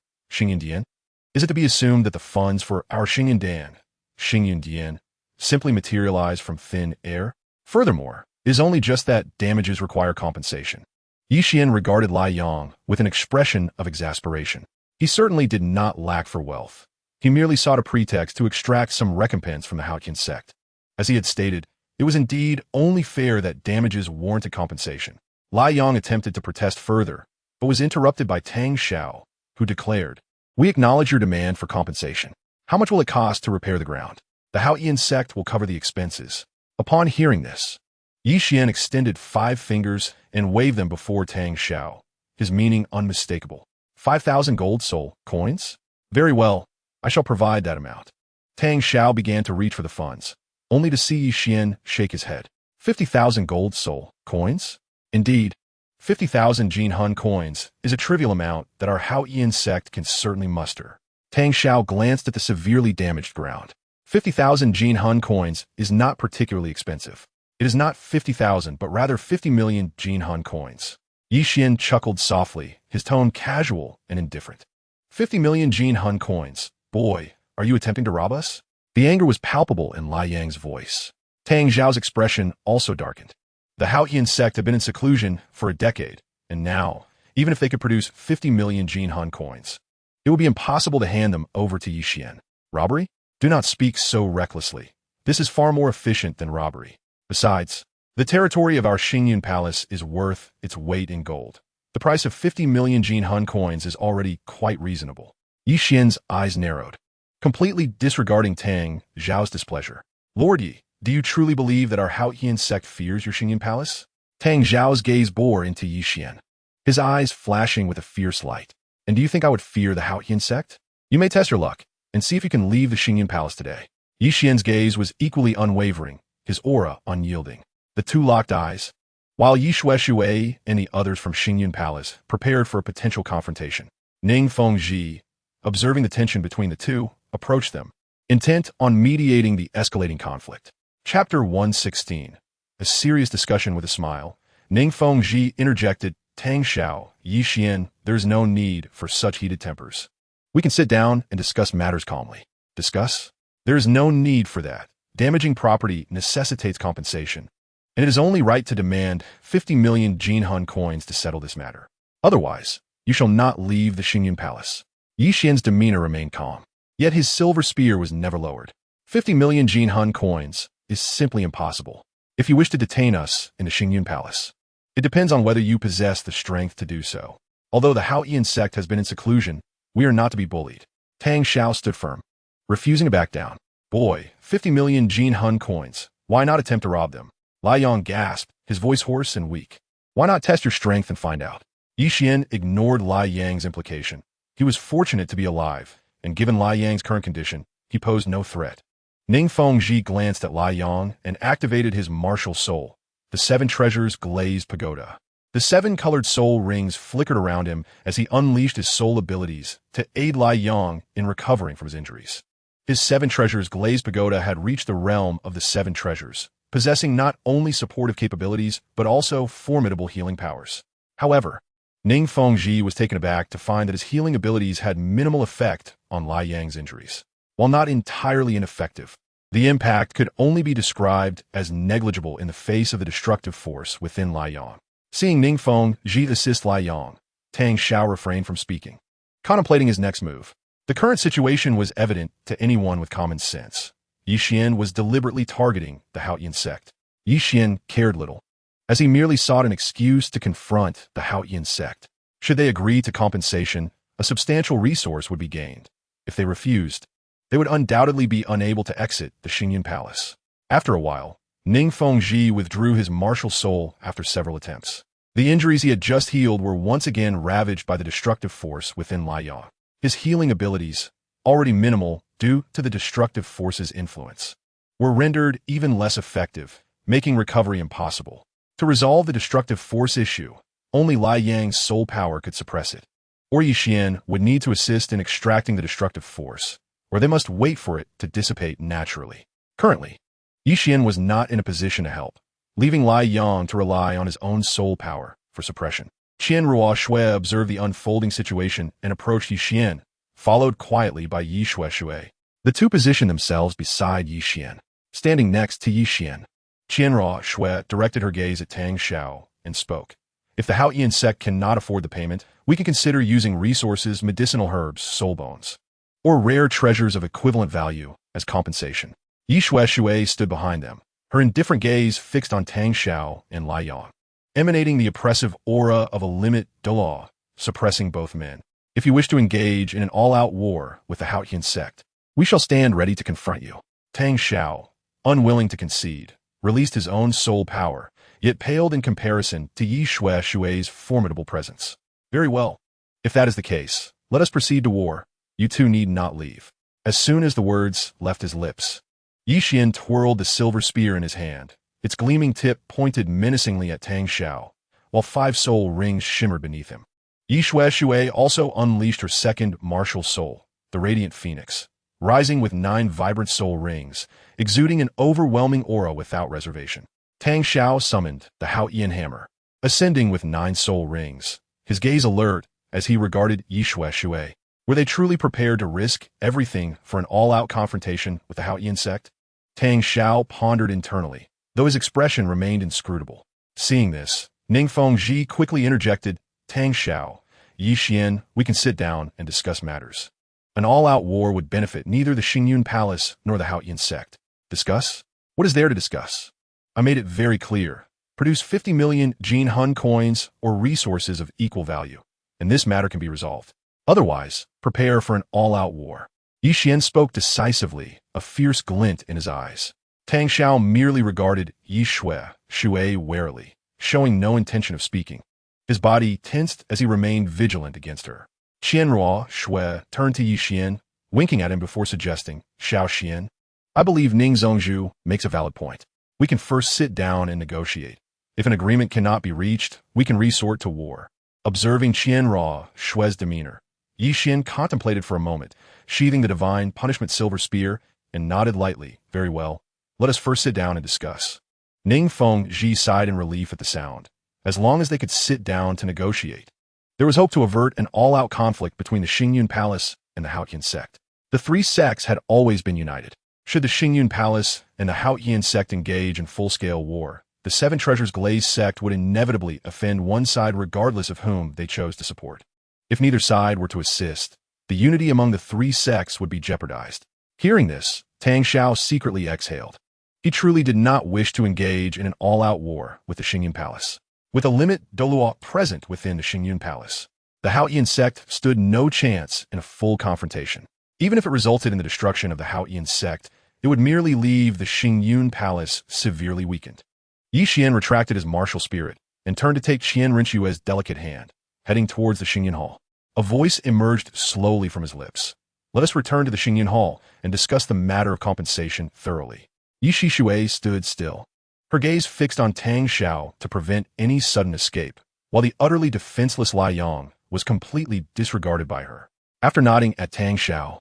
Is it to be assumed that the funds for our Xingyun Dian, simply materialize from thin air? Furthermore, it is only just that damages require compensation. Yi Qian regarded Lai Yang with an expression of exasperation. He certainly did not lack for wealth. He merely sought a pretext to extract some recompense from the Haotian sect. As he had stated, it was indeed only fair that damages warranted compensation. Lai Yang attempted to protest further, but was interrupted by Tang Xiao, who declared, "We acknowledge your demand for compensation. How much will it cost to repair the ground? The Haotian sect will cover the expenses." Upon hearing this, Yi Qian extended 5 fingers and waved them before Tang Xiao, his meaning unmistakable. 5,000 gold soul coins? Very well, I shall provide that amount. Tang Xiao began to reach for the funds, only to see Yi Qian shake his head. 50,000 gold soul coins? Indeed, 50,000 Jinhun coins is a trivial amount that our Haotian sect can certainly muster. Tang Xiao glanced at the severely damaged ground. 50,000 Jinhun coins is not particularly expensive. It is not 50,000, but rather 50 million Jinhun coins. Yi Qian chuckled softly, his tone casual and indifferent. 50 million Jinhun coins. Boy, are you attempting to rob us? The anger was palpable in Lai Yang's voice. Tang Xiao's expression also darkened. The Haotian sect had been in seclusion for a decade, and now, even if they could produce 50 million Jinhun coins, it would be impossible to hand them over to Yi Qian. Robbery? Do not speak so recklessly. This is far more efficient than robbery. Besides, the territory of our Xingyun Palace is worth its weight in gold. The price of 50 million Jinhun coins is already quite reasonable. Yi Qian's eyes narrowed, completely disregarding Tang Xiao's displeasure. Lord Yi, do you truly believe that our Haotian sect fears your Xingyun Palace? Tang Xiao's gaze bore into Yi Qian, his eyes flashing with a fierce light. And do you think I would fear the Haotian sect? You may test your luck, and see if you can leave the Xingyun Palace today. Yi Qian's gaze was equally unwavering, his aura unyielding. The two locked eyes, while Yi Shui and the others from Xingyun Palace prepared for a potential confrontation. Ning Fengji, observing the tension between the two, approached them, intent on mediating the escalating conflict. Chapter 116. A serious discussion with a smile. Ning Fengji interjected, "Tang Xiao, Yi Qian, there is no need for such heated tempers. We can sit down and discuss matters calmly." Discuss? There is no need for that. Damaging property necessitates compensation, and it is only right to demand 50 million Jinhun coins to settle this matter. Otherwise, you shall not leave the Xingyun Palace. Yi Qian's demeanor remained calm, yet his silver spear was never lowered. 50 million Jinhun coins is simply impossible. If you wish to detain us in the Xingyun Palace, it depends on whether you possess the strength to do so. Although the Haotian sect has been in seclusion, we are not to be bullied. Tang Xiao stood firm, refusing to back down. Boy, 50 million Jinhun coins. Why not attempt to rob them? Lai Yang gasped, his voice hoarse and weak. Why not test your strength and find out? Yi Qian ignored Lai Yang's implication. He was fortunate to be alive, and given Lai Yang's current condition, he posed no threat. Ning Fengji glanced at Lai Yang and activated his martial soul. The 7 treasures glazed pagoda. The 7 colored soul rings flickered around him as he unleashed his soul abilities to aid Lai Yang in recovering from his injuries. His 7 treasures glazed pagoda had reached the realm of the 7 treasures, possessing not only supportive capabilities, but also formidable healing powers. However, Ning Fengji was taken aback to find that his healing abilities had minimal effect on Lai Yang's injuries. While not entirely ineffective, The impact could only be described as negligible in the face of the destructive force within Lai Yang. Seeing Ningfeng Ji assist Lai Yang, Tang Xiao refrained from speaking, contemplating his next move. The current situation was evident to anyone with common sense. Yi Qian was deliberately targeting the Haotian sect. Yi Qian cared little, as he merely sought an excuse to confront the Haotian sect. Should they agree to compensation, a substantial resource would be gained. If they refused, they would undoubtedly be unable to exit the Xingyun Palace. After a while, Ningfeng Ji withdrew his martial soul after several attempts. The injuries he had just healed were once again ravaged by the destructive force within Lai Yang. His healing abilities, already minimal due to the destructive force's influence, were rendered even less effective, making recovery impossible. To resolve the destructive force issue, only Lai Yang's soul power could suppress it. Or Yi Qian would need to assist in extracting the destructive force, or they must wait for it to dissipate naturally. Currently, Yi Qian was not in a position to help, leaving Lai Yang to rely on his own soul power for suppression. Qian Shui observed the unfolding situation and approached Yi Qian, followed quietly by Yi Shui. The two positioned themselves beside Yi Qian. Standing next to Yi Qian, Qian Shui directed her gaze at Tang Xiao and spoke. If the Haotian sect cannot afford the payment, we can consider using resources, medicinal herbs, soul bones, or rare treasures of equivalent value as compensation. Yi Shui stood behind them, her indifferent gaze fixed on Tang Xiao and Lai Yang, emanating the oppressive aura of a limit Douluo, suppressing both men. If you wish to engage in an all-out war with the Haotian sect, we shall stand ready to confront you. Tang Xiao, unwilling to concede, released his own soul power, yet paled in comparison to Yi Shui's formidable presence. Very well. If that is the case, let us proceed to war. You two need not leave. As soon as the words left his lips, Yi Qian twirled the silver spear in his hand. Its gleaming tip pointed menacingly at Tang Xiao, while 5 soul rings shimmered beneath him. Yi Shui also unleashed her second martial soul, the Radiant Phoenix, rising with 9 vibrant soul rings, exuding an overwhelming aura without reservation. Tang Xiao summoned the Haotian hammer, ascending with 9 soul rings, his gaze alert as he regarded Yi Shui. Were they truly prepared to risk everything for an all-out confrontation with the Haotian sect? Tang Xiao pondered internally, though his expression remained inscrutable. Seeing this, Ningfeng Ji quickly interjected, Tang Xiao, Yi Qian, we can sit down and discuss matters. An all-out war would benefit neither the Xingyun Palace nor the Haotian sect. Discuss? What is there to discuss? I made it very clear. Produce 50 million Jin Hun coins or resources of equal value, and this matter can be resolved. Otherwise, prepare for an all-out war. Yi Qian spoke decisively, a fierce glint in his eyes. Tang Xiao merely regarded Yi Shui warily, showing no intention of speaking. His body tensed as he remained vigilant against her. Qian Shui turned to Yi Qian, winking at him before suggesting, Xiao Qian, I believe Ning Zhongzhu makes a valid point. We can first sit down and negotiate. If an agreement cannot be reached, we can resort to war. Observing Qian Shui's demeanor, Yi Qian contemplated for a moment, sheathing the divine punishment silver spear, and nodded lightly. Very well. Let us first sit down and discuss. Ningfeng Ji sighed in relief at the sound. As long as they could sit down to negotiate, there was hope to avert an all-out conflict between the Xingyun Palace and the Haotian sect. The 3 sects had always been united. Should the Xingyun Palace and the Haotian sect engage in full-scale war, the 7 Treasures Glazed sect would inevitably offend one side regardless of whom they chose to support. If neither side were to assist, the unity among the 3 sects would be jeopardized. Hearing this, Tang Xiao secretly exhaled. He truly did not wish to engage in an all-out war with the Xingyun Palace. With a limit Douluo present within the Xingyun Palace, the Haotian sect stood no chance in a full confrontation. Even if it resulted in the destruction of the Haotian sect, it would merely leave the Xingyun Palace severely weakened. Yi Qian retracted his martial spirit and turned to take Qian Rinshui's delicate hand, heading towards the Xingyun Hall. A voice emerged slowly from his lips. Let us return to the Xingyun Hall and discuss the matter of compensation thoroughly. Yi Shui stood still, her gaze fixed on Tang Xiao to prevent any sudden escape, while the utterly defenseless Lai Yang was completely disregarded by her. After nodding at Tang Xiao,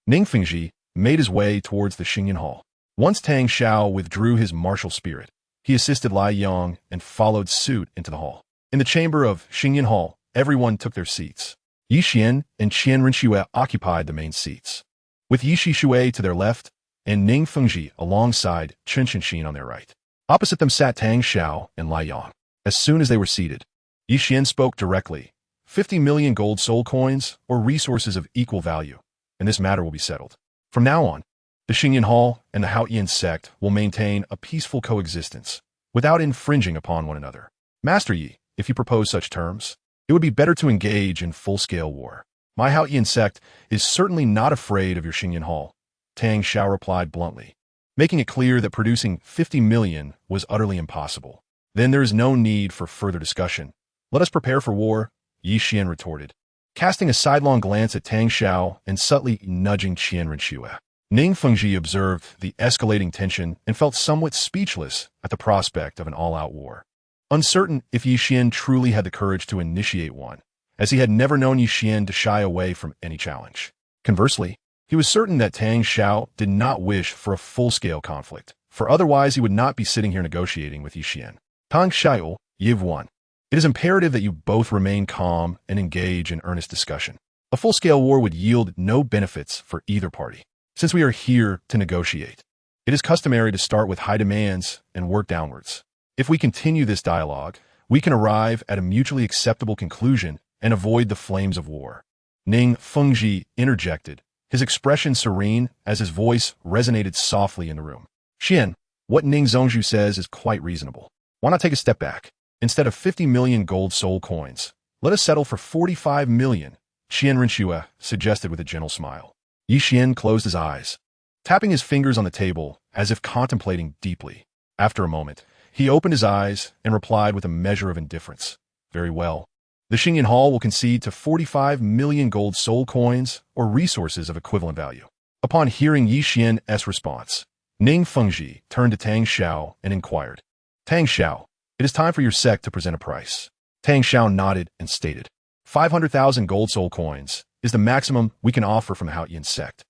Ningfeng Ji made his way towards the Xingyun Hall. Once Tang Xiao withdrew his martial spirit, he assisted Lai Yang and followed suit into the hall. In the chamber of Xingyun Hall, everyone took their seats. Yi Qian and Qian Rinshui occupied the main seats. With Yi Shui to their left, and Ning Fengji alongside Chen Qian on their right. Opposite them sat Tang Xiao and Lai Yang. As soon as they were seated, Yi Qian spoke directly. 50 million gold soul coins or resources of equal value, and this matter will be settled. From now on, the Xingyan Hall and the Haotian sect will maintain a peaceful coexistence without infringing upon one another. Master Yi, if you propose such terms, it would be better to engage in full-scale war. My Haotian sect is certainly not afraid of your Xingyan Hall, Tang Xiao replied bluntly, making it clear that producing 50 million was utterly impossible. Then there is no need for further discussion. Let us prepare for war, Yi Qian retorted, casting a sidelong glance at Tang Xiao and subtly nudging Qian Renshue. Ning Fengji observed the escalating tension and felt somewhat speechless at the prospect of an all-out war. Uncertain if Yi Qian truly had the courage to initiate one, as he had never known Yi Qian to shy away from any challenge. Conversely, he was certain that Tang Xiao did not wish for a full-scale conflict, for otherwise he would not be sitting here negotiating with Yi Qian. Tang Xiao, Yiv 1. It is imperative that you both remain calm and engage in earnest discussion. A full-scale war would yield no benefits for either party. Since we are here to negotiate, it is customary to start with high demands and work downwards. If we continue this dialogue, we can arrive at a mutually acceptable conclusion and avoid the flames of war. Ning Fengji interjected, his expression serene as his voice resonated softly in the room. Qian, what Ning Zongzhu says is quite reasonable. Why not take a step back? Instead of 50 million gold soul coins, let us settle for 45 million, Qian Renshue suggested with a gentle smile. Yi Qian closed his eyes, tapping his fingers on the table as if contemplating deeply. After a moment, he opened his eyes and replied with a measure of indifference. Very well. The Xingyan Hall will concede to 45 million gold soul coins or resources of equivalent value. Upon hearing Yi Qian's response, Ning Fengji turned to Tang Xiao and inquired, Tang Xiao, it is time for your sect to present a price. Tang Xiao nodded and stated, 500,000 gold soul coins is the maximum we can offer from the Haotian sect.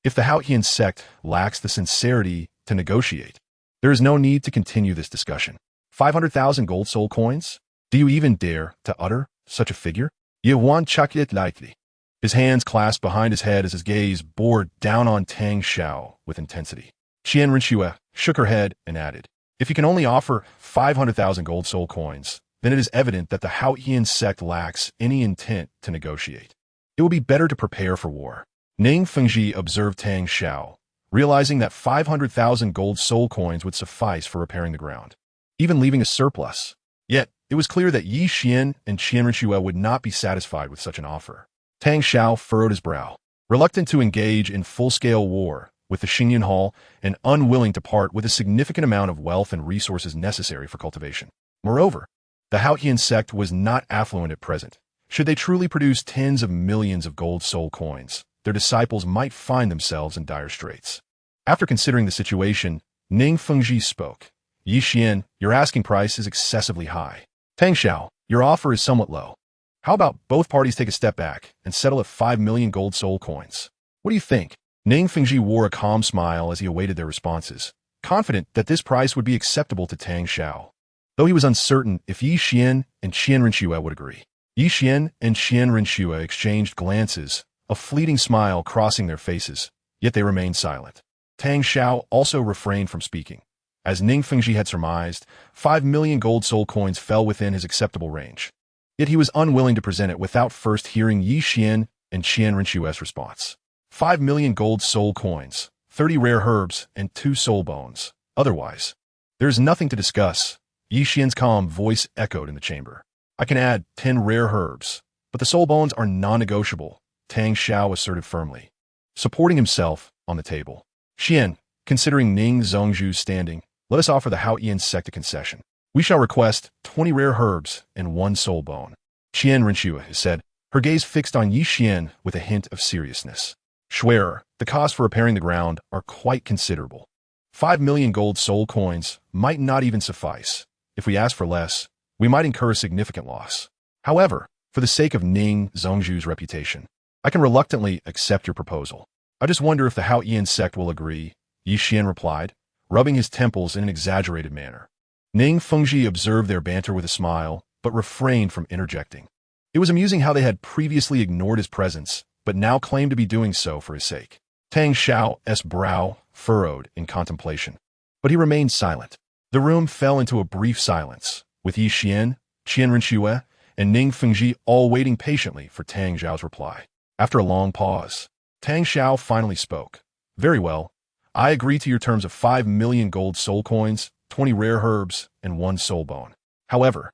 If the Haotian sect lacks the sincerity to negotiate, there is no need to continue this discussion. 500,000 gold soul coins? Do you even dare to utter such a figure? Ye wan chuck it lightly. His hands clasped behind his head as his gaze bore down on Tang Xiao with intensity. Qian Renshue shook her head and added, if you can only offer 500,000 gold soul coins, then it is evident that the Haotian sect lacks any intent to negotiate. It will be better to prepare for war. Ning Fengji observed Tang Xiao, realizing that 500,000 gold soul coins would suffice for repairing the ground, even leaving a surplus. Yet, it was clear that Yi Qian and Qian Renshue would not be satisfied with such an offer. Tang Xiao furrowed his brow, reluctant to engage in full-scale war with the Xingyan Hall and unwilling to part with a significant amount of wealth and resources necessary for cultivation. Moreover, the Haotian sect was not affluent at present. Should they truly produce tens of millions of gold soul coins, their disciples might find themselves in dire straits. After considering the situation, Ning Fengji spoke. Yi Qian, your asking price is excessively high. Tang Xiao, your offer is somewhat low. How about both parties take a step back and settle at 5 million gold soul coins? What do you think? Ning Fengji wore a calm smile as he awaited their responses, confident that this price would be acceptable to Tang Xiao, though he was uncertain if Yi Qian and Qian Renshue would agree. Yi Qian and Qian Renshue exchanged glances, a fleeting smile crossing their faces, yet they remained silent. Tang Xiao also refrained from speaking. As Ning Fengji had surmised, 5 million gold soul coins fell within his acceptable range. Yet he was unwilling to present it without first hearing Yi Qian and Qian Renshue's response. 5 million gold soul coins, 30 rare herbs, and 2 soul bones. Otherwise, there is nothing to discuss. Yi Qian's calm voice echoed in the chamber. I can add 10 rare herbs, but the soul bones are non-negotiable, Tang Xiao asserted firmly, supporting himself on the table. Qian, considering Ning Zongzhu's standing, let us offer the Haotian sect a concession. We shall request 20 rare herbs and 1 soul bone. Qian Renshue said, her gaze fixed on Yi Qian with a hint of seriousness. Schwerer, the costs for repairing the ground are quite considerable. 5 million gold soul coins might not even suffice. If we ask for less, we might incur a significant loss. However, for the sake of Ning Zongzhu's reputation, I can reluctantly accept your proposal. I just wonder if the Haotian sect will agree, Yi Qian replied, rubbing his temples in an exaggerated manner. Ning Fengji observed their banter with a smile, but refrained from interjecting. It was amusing how they had previously ignored his presence, but now claimed to be doing so for his sake. Tang Xiao's brow furrowed in contemplation. But he remained silent. The room fell into a brief silence, with Yi Qian, Qian Renxue, and Ning Fengji all waiting patiently for Tang Xiao's reply. After a long pause, Tang Xiao finally spoke. "Very well. I agree to your terms of 5 million gold soul coins, 20 rare herbs, and 1 soul bone. However,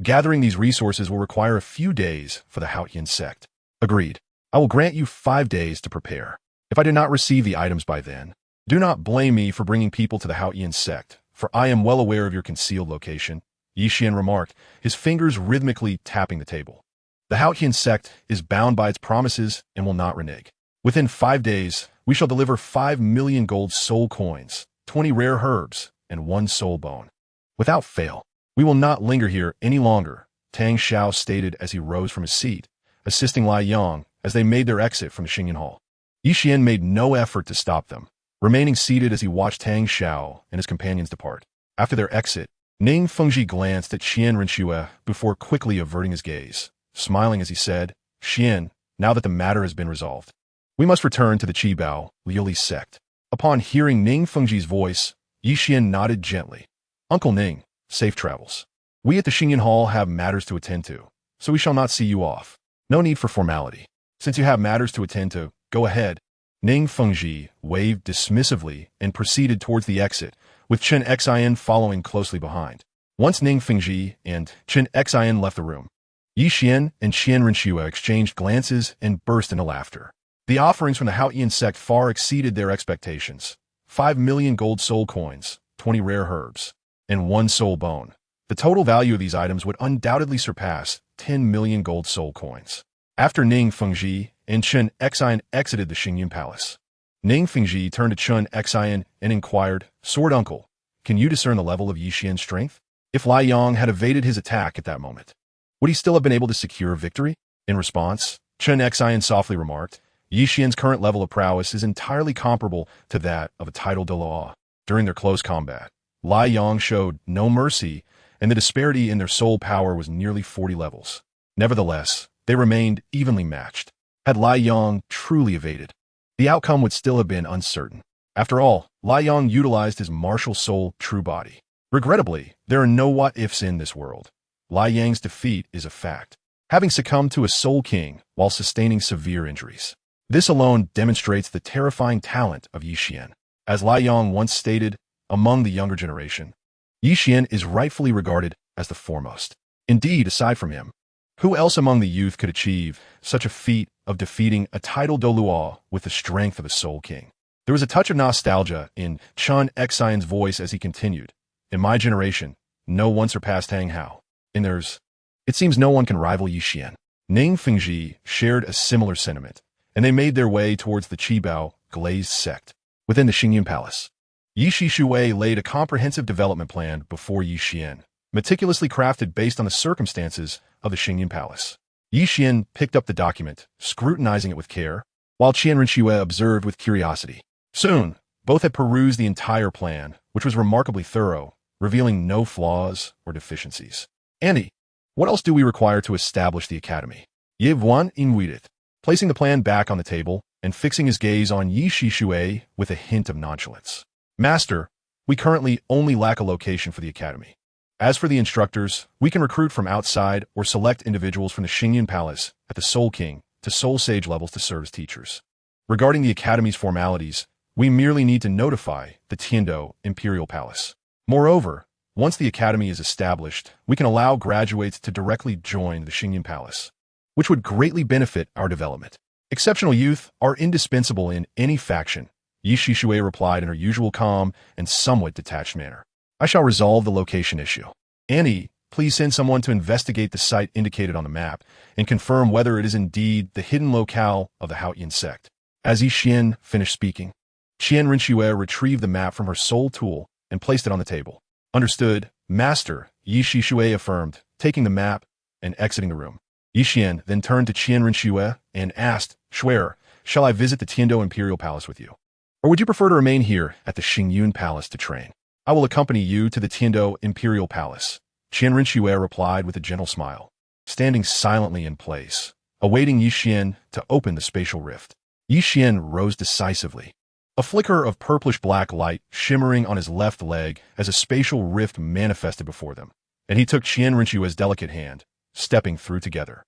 gathering these resources will require a few days for the Haotian sect." "Agreed. I will grant you 5 days to prepare. If I do not receive the items by then, do not blame me for bringing people to the Haotian sect, for I am well aware of your concealed location," Yi Qian remarked, his fingers rhythmically tapping the table. "The Haotian sect is bound by its promises and will not renege. Within 5 days, we shall deliver 5 million gold soul coins, 20 rare herbs, and 1 soul bone. Without fail, we will not linger here any longer," Tang Xiao stated as he rose from his seat, assisting Lai Yang as they made their exit from the Xingyan Hall. Yi Qian made no effort to stop them, remaining seated as he watched Tang Xiao and his companions depart. After their exit, Ning Fengji glanced at Qian Renxue before quickly averting his gaze, smiling as he said, "Qian, now that the matter has been resolved, we must return to the Qibao Liuli sect." Upon hearing Ning Fengji's voice, Yi Qian nodded gently. "Uncle Ning, safe travels. We at the Xingyan Hall have matters to attend to, so we shall not see you off. No need for formality. Since you have matters to attend to, go ahead." Ning Fengji waved dismissively and proceeded towards the exit, with Chen Xian following closely behind. Once Ning Fengji and Chen Xian left the room, Yi Qian and Qian Renxue exchanged glances and burst into laughter. The offerings from the Haotian sect far exceeded their expectations. 5 million gold soul coins, 20 rare herbs, and 1 soul bone. The total value of these items would undoubtedly surpass 10 million gold soul coins. After Ning Fengji and Chen Xian exited the Xingyan Palace, Ning Fengji turned to Chen Xian and inquired, "Sword Uncle, can you discern the level of Yi Qian's strength?" If Lai Yang had evaded his attack at that moment, would he still have been able to secure victory? In response, Chen Xian softly remarked, "Yi Qian's current level of prowess is entirely comparable to that of a titled Douluo." During their close combat, Lai Yang showed no mercy, and the disparity in their soul power was nearly 40 levels. Nevertheless, they remained evenly matched. Had Lai Yang truly evaded, the outcome would still have been uncertain. After all, Lai Yang utilized his martial soul true body. Regrettably, there are no what-ifs in this world. Lai Yang's defeat is a fact, having succumbed to a soul king while sustaining severe injuries. This alone demonstrates the terrifying talent of Yi Qian. As Lai Yang once stated, among the younger generation, Yi Qian is rightfully regarded as the foremost. Indeed, aside from him, who else among the youth could achieve such a feat of defeating a titled Douluo with the strength of a soul king? There was a touch of nostalgia in Chen Xian's voice as he continued, "In my generation, no one surpassed Tang Hao. In theirs, it seems no one can rival Yi Qian." Ning Fengji shared a similar sentiment, and they made their way towards the Qibao glazed sect. Within the Xingyan Palace, Yi Shui laid a comprehensive development plan before Yi Qian, meticulously crafted based on the circumstances of the Xingyan Palace. Yi Qian picked up the document, scrutinizing it with care, while Qian Renxue observed with curiosity. Soon, both had perused the entire plan, which was remarkably thorough, revealing no flaws or deficiencies. "Andy, what else do we require to establish the academy?" Yi Wan inquired, placing the plan back on the table and fixing his gaze on Yi Shui with a hint of nonchalance. "Master, we currently only lack a location for the academy. As for the instructors, we can recruit from outside or select individuals from the Xingyan Palace at the Soul King to Soul Sage levels to serve as teachers. Regarding the academy's formalities, we merely need to notify the Tiando Imperial Palace. Moreover, once the academy is established, we can allow graduates to directly join the Xingyan Palace, which would greatly benefit our development. Exceptional youth are indispensable in any faction," Yi Shui replied in her usual calm and somewhat detached manner. "I shall resolve the location issue. Annie, please send someone to investigate the site indicated on the map and confirm whether it is indeed the hidden locale of the Haotian sect." As Yi Qian finished speaking, Qian Renxue retrieved the map from her soul tool and placed it on the table. "Understood, Master," Yi Shui affirmed, taking the map and exiting the room. Yi Qian then turned to Qian Renxue and asked, "Shuer, shall I visit the Tiando Imperial Palace with you? Or would you prefer to remain here at the Xingyun Palace to train?" "I will accompany you to the Tiando Imperial Palace," Qian Renxue replied with a gentle smile, standing silently in place, awaiting Yi Qian to open the spatial rift. Yi Qian rose decisively, A flicker of purplish-black light shimmering on his left leg as a spatial rift manifested before them, and he took Qian Rinchua's delicate hand, stepping through together.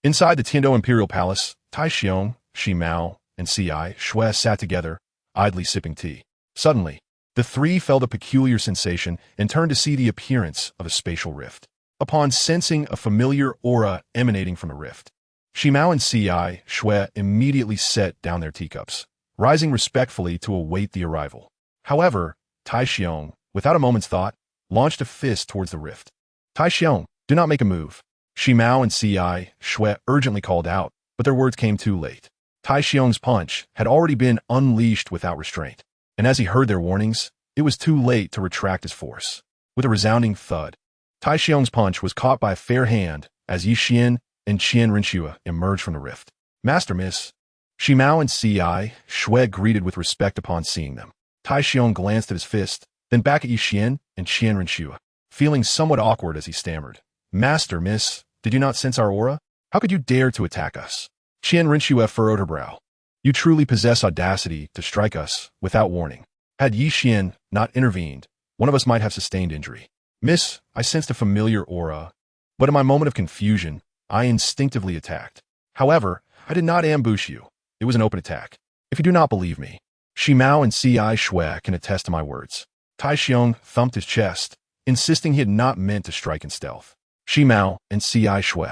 Inside the Tiando Imperial Palace, Tai Xiong, Shi Mao, and Ci Shui sat together, idly sipping tea. Suddenly, the three felt a peculiar sensation and turned to see the appearance of a spatial rift. Upon sensing a familiar aura emanating from the rift, Shi Mao and Ci Shui immediately set down their teacups, rising respectfully to await the arrival. However, Tai Xiong, without a moment's thought, launched a fist towards the rift. Tai Xiong, do not make a move. Shi Mao and Ci Shui urgently called out, but their words came too late. Tai Xiong's punch had already been unleashed without restraint, and as he heard their warnings, it was too late to retract his force. With a resounding thud, Tai Xiong's punch was caught by a fair hand as Yi Qian and Qian Rinchua emerged from the rift. Master miss. Shi Mao and Ci Shui greeted with respect upon seeing them. Tai Xiong glanced at his fist, then back at Yi Qian and Qian Rinchua, feeling somewhat awkward as he stammered. Master miss, did you not sense our aura? How could you dare to attack us? Qian Rinchua furrowed her brow. You truly possess audacity to strike us without warning. Had Yi Qian not intervened, one of us might have sustained injury. Miss, I sensed a familiar aura, but in my moment of confusion, I instinctively attacked. However, I did not ambush you. It was an open attack. If you do not believe me, Shi Mao and Ci Shui can attest to my words. Tai Xiong thumped his chest, insisting he had not meant to strike in stealth. Shi Mao and Ci Shui,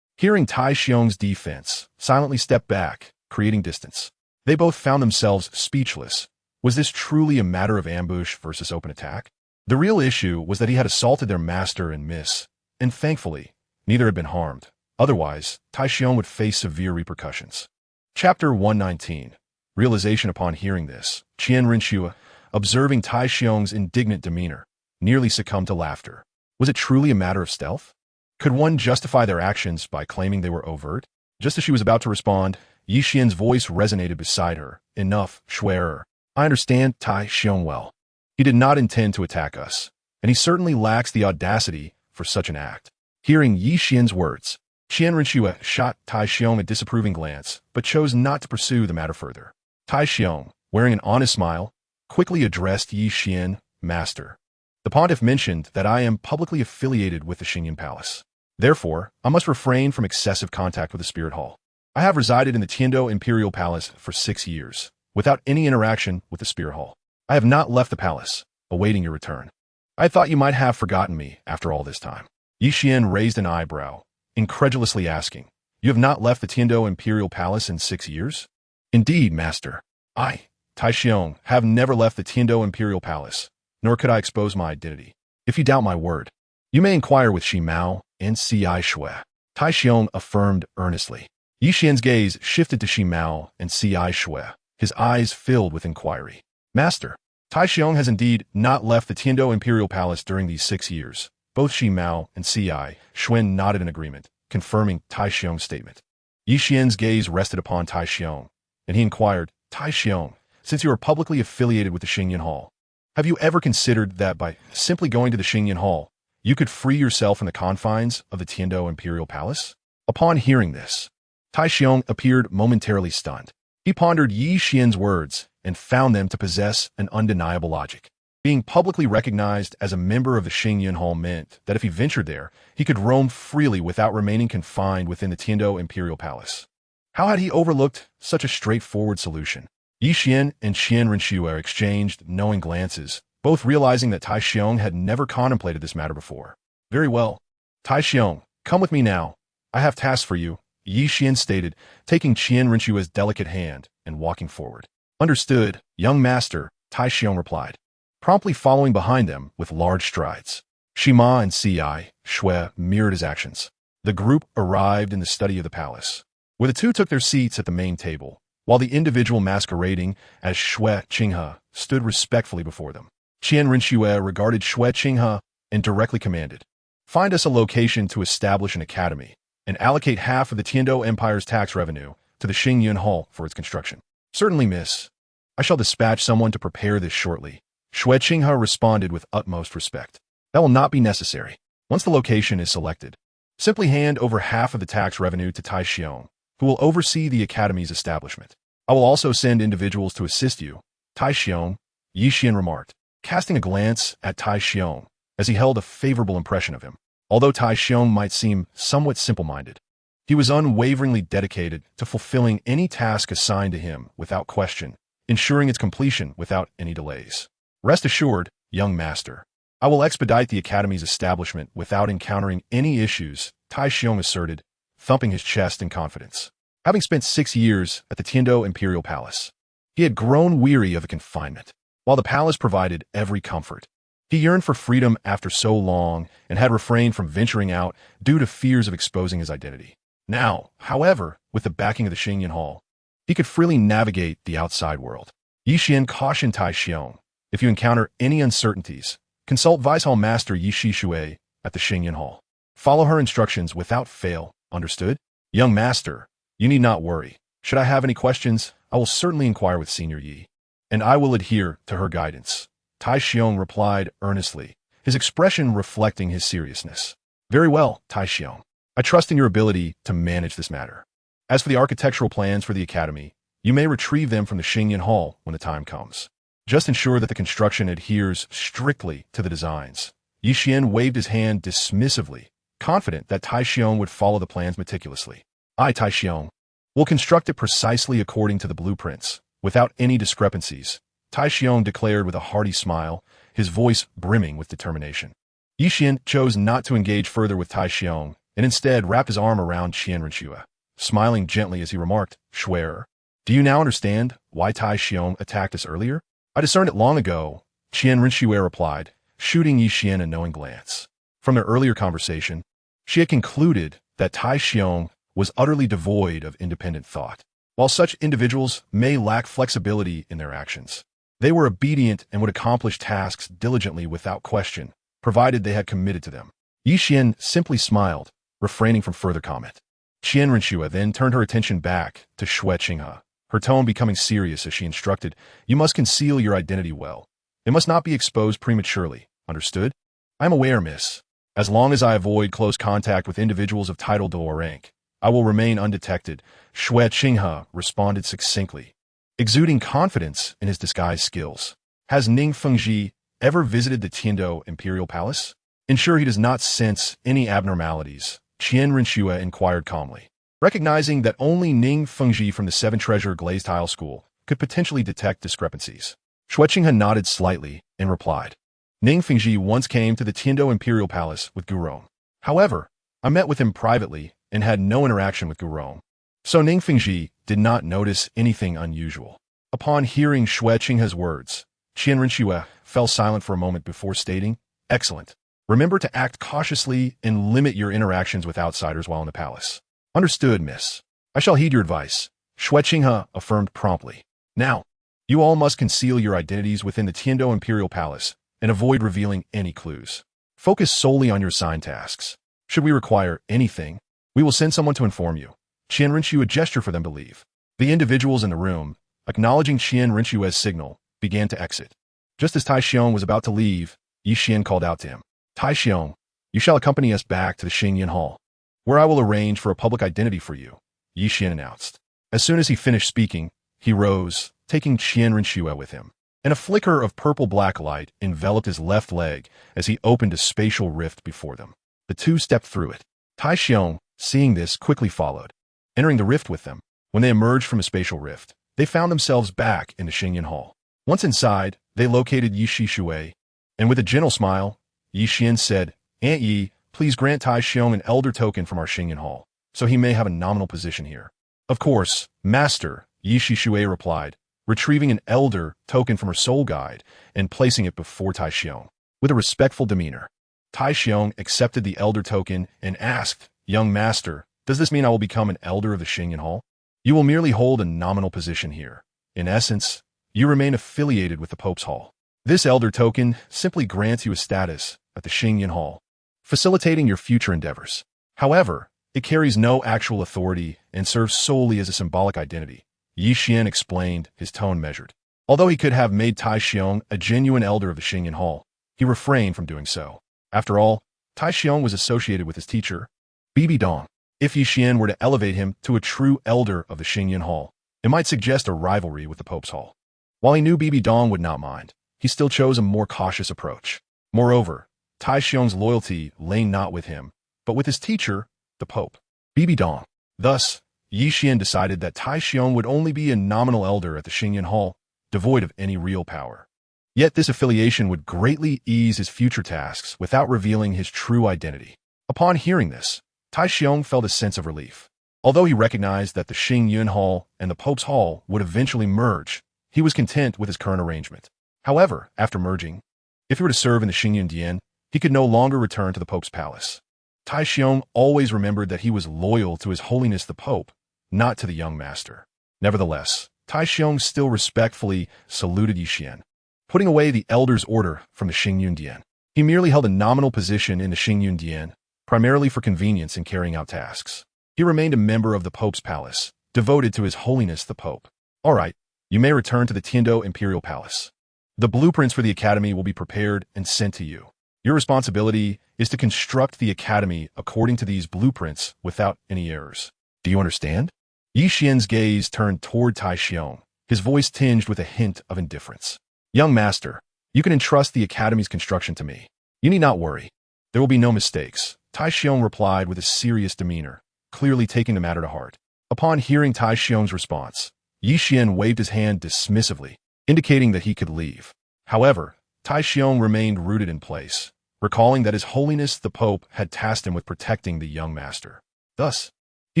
hearing Tai Xiong's defense, silently stepped back, creating distance. They both found themselves speechless. Was this truly a matter of ambush versus open attack? The real issue was that he had assaulted their master and miss, and thankfully, neither had been harmed. Otherwise, Tai Xiong would face severe repercussions. Chapter 119. Realization upon hearing this, Qian Rinchua, observing Tai Xiong's indignant demeanor, nearly succumbed to laughter. Was it truly a matter of stealth? Could one justify their actions by claiming they were overt? Just as she was about to respond, Yi Qian's voice resonated beside her. Enough, Shui'er. I understand Tai Xiong well. He did not intend to attack us, and he certainly lacks the audacity for such an act. Hearing Yi Qian's words, Qian Rinchua shot Tai Xiong a disapproving glance, but chose not to pursue the matter further. Tai Xiong, wearing an honest smile, quickly addressed Yi Qian, Master. The pontiff mentioned that I am publicly affiliated with the Xingyan Palace. Therefore, I must refrain from excessive contact with the Spirit Hall. I have resided in the Tiando Imperial Palace for 6 years, without any interaction with the Spirit Hall. I have not left the palace, awaiting your return. I thought you might have forgotten me after all this time. Yi Qian raised an eyebrow, incredulously asking, You have not left the Tiando Imperial Palace in 6 years? Indeed, Master. I, Tai Xiong, have never left the Tiando Imperial Palace, nor could I expose my identity. If you doubt my word, you may inquire with Shi Mao and Ci Shui. Tai Xiong affirmed earnestly. Yi Qian's gaze shifted to Shi Mao and Ci Shui, his eyes filled with inquiry. Master, Tai Xiong has indeed not left the Tiando Imperial Palace during these 6 years. Both Shi Mao and Ci Shui nodded in agreement, confirming Tai Xiong's statement. Yi Qian's gaze rested upon Tai Xiong, and he inquired, Tai Xiong, since you are publicly affiliated with the Xingyan Hall, have you ever considered that by simply going to the Xingyan Hall, you could free yourself from the confines of the Tiando Imperial Palace? Upon hearing this, Tai Xiong appeared momentarily stunned. He pondered Yi Qian's words and found them to possess an undeniable logic. Being publicly recognized as a member of the Xingyan Hall meant that if he ventured there, he could roam freely without remaining confined within the Tiando Imperial Palace. How had he overlooked such a straightforward solution? Yi Qian and Qian Rinchua exchanged knowing glances, both realizing that Tai Xiong had never contemplated this matter before. Very well. Tai Xiong, come with me now. I have tasks for you, Yi Qian stated, taking Qian Rinchua's delicate hand and walking forward. Understood, young master, Tai Xiong replied, promptly following behind them with large strides. Shi Mao and Ci Shui mirrored his actions. The group arrived in the study of the palace, where the two took their seats at the main table, while the individual masquerading as Shui Qinghe stood respectfully before them. Qian Rinchua regarded Shui Qinghe and directly commanded, find us a location to establish an academy, and allocate half of the Tiando Empire's tax revenue to the Xingyan Hall for its construction. Certainly, miss. I shall dispatch someone to prepare this shortly. Shui Qinghe responded with utmost respect. That will not be necessary. Once the location is selected, simply hand over half of the tax revenue to Tai Xiong, who will oversee the academy's establishment. I will also send individuals to assist you, Tai Xiong, Yi Qian remarked, casting a glance at Tai Xiong as he held a favorable impression of him. Although Tai Xiong might seem somewhat simple-minded, he was unwaveringly dedicated to fulfilling any task assigned to him without question, ensuring its completion without any delays. Rest assured, young master, I will expedite the academy's establishment without encountering any issues, Tai Xiong asserted, thumping his chest in confidence. Having spent 6 years at the Tiando Imperial Palace, he had grown weary of the confinement. While the palace provided every comfort, he yearned for freedom after so long and had refrained from venturing out due to fears of exposing his identity. Now, however, with the backing of the Xingyan Hall, he could freely navigate the outside world. Yi Qian cautioned Tai Xiong, if you encounter any uncertainties, consult Vice Hall Master Yi Shui at the Xingyan Hall. Follow her instructions without fail, understood? Young master, you need not worry. Should I have any questions, I will certainly inquire with Senior Yi, and I will adhere to her guidance. Tai Xiong replied earnestly, his expression reflecting his seriousness. Very well, Tai Xiong. I trust in your ability to manage this matter. As for the architectural plans for the academy, you may retrieve them from the Xingyan Hall when the time comes. Just ensure that the construction adheres strictly to the designs. Yi Qian waved his hand dismissively, confident that Tai Xiong would follow the plans meticulously. I, Tai Xiong, will construct it precisely according to the blueprints, without any discrepancies, Tai Xiong declared with a hearty smile, his voice brimming with determination. Yi Qian chose not to engage further with Tai Xiong, and instead wrapped his arm around Qian Renshue, smiling gently as he remarked, Schwerer, do you now understand why Tai Xiong attacked us earlier? I discerned it long ago, Qian Renshue replied, shooting Yi Qian a knowing glance. From their earlier conversation, she had concluded that Tai Xiong was utterly devoid of independent thought. While such individuals may lack flexibility in their actions, they were obedient and would accomplish tasks diligently without question, provided they had committed to them. Yi Qian simply smiled, refraining from further comment. Qian Renshue then turned her attention back to Xue Qinghe, her tone becoming serious as she instructed, you must conceal your identity well. It must not be exposed prematurely, understood? I am aware, miss. As long as I avoid close contact with individuals of title or rank, I will remain undetected, Xue Qinghe responded succinctly, exuding confidence in his disguise skills. Has Ning Fengji ever visited the Tiando Imperial Palace? Ensure he does not sense any abnormalities, Qian Renshue inquired calmly. Recognizing that only Ning Fengji from the Seven Treasure Glazed Tile School could potentially detect discrepancies, Xue Qinghe nodded slightly and replied, Ning Fengji once came to the Tiando Imperial Palace with Gurong. However, I met with him privately and had no interaction with Gurong. So Ning Fengji did not notice anything unusual. Upon hearing Xue Qinghe's words, Qian Renshue fell silent for a moment before stating, excellent. Remember to act cautiously and limit your interactions with outsiders while in the palace. Understood, miss. I shall heed your advice, Xue Qinghe affirmed promptly. Now, you all must conceal your identities within the Tiando Imperial Palace and avoid revealing any clues. Focus solely on your assigned tasks. Should we require anything, we will send someone to inform you. Qian Renshue gestured for them to leave. The individuals in the room, acknowledging Qian Renshue's signal, began to exit. Just as Tai Xiong was about to leave, Yi Qian called out to him. Tai Xiong, you shall accompany us back to the Xingyan Hall, where I will arrange for a public identity for you, Yi Qian announced. As soon as he finished speaking, he rose, taking Qian Renshue with him, and a flicker of purple-black light enveloped his left leg as he opened a spatial rift before them. The two stepped through it. Tai Xiong, seeing this, quickly followed, entering the rift with them. When they emerged from a spatial rift, they found themselves back in the Xingyan Hall. Once inside, they located Yi Shui, and with a gentle smile, Yi Qian said, Aunt Yi, please grant Tai Xiong an elder token from our Xingyan Hall, so he may have a nominal position here. Of course, Master, Yi Shui replied, retrieving an elder token from her soul guide and placing it before Tai Xiong. With a respectful demeanor, Tai Xiong accepted the elder token and asked, Young Master, does this mean I will become an elder of the Xingyan Hall? You will merely hold a nominal position here. In essence, you remain affiliated with the Pope's Hall. This elder token simply grants you a status at the Xingyan Hall, facilitating your future endeavors. However, it carries no actual authority and serves solely as a symbolic identity, Yi Qian explained, his tone measured. Although he could have made Tai Xiong a genuine elder of the Xingyan Hall, he refrained from doing so. After all, Tai Xiong was associated with his teacher, BibiDong. If Yi Qian were to elevate him to a true elder of the Xingyan Hall, it might suggest a rivalry with the Pope's Hall. While he knew BibiDong would not mind, he still chose a more cautious approach. Moreover, Tai Xiong's loyalty lay not with him, but with his teacher, the Pope, BibiDong. Thus, Qian decided that Tai Xiong would only be a nominal elder at the Xinyan Hall, devoid of any real power. Yet this affiliation would greatly ease his future tasks without revealing his true identity. Upon hearing this, Tai Xiong felt a sense of relief. Although he recognized that the Xinyan Hall and the Pope's Hall would eventually merge, he was content with his current arrangement. However, after merging, if he were to serve in the Xinyan Dian, he could no longer return to the Pope's palace. Tai Xiong always remembered that he was loyal to His Holiness the Pope, not to the young master. Nevertheless, Tai Xiong still respectfully saluted Qian, putting away the elder's order from the Xinyan Dian. He merely held a nominal position in the Xinyan Dian, primarily for convenience in carrying out tasks. He remained a member of the Pope's palace, devoted to His Holiness the Pope. All right, you may return to the Tiando Imperial Palace. The blueprints for the academy will be prepared and sent to you. Your responsibility is to construct the academy according to these blueprints without any errors. Do you understand? Qian's gaze turned toward Tai Xiong, his voice tinged with a hint of indifference. Young master, you can entrust the academy's construction to me. You need not worry. There will be no mistakes, Tai Xiong replied with a serious demeanor, clearly taking the matter to heart. Upon hearing Tai Xiong's response, Qian waved his hand dismissively, indicating that he could leave. However, Tai Xiong remained rooted in place, recalling that His Holiness the Pope had tasked him with protecting the young master. Thus, he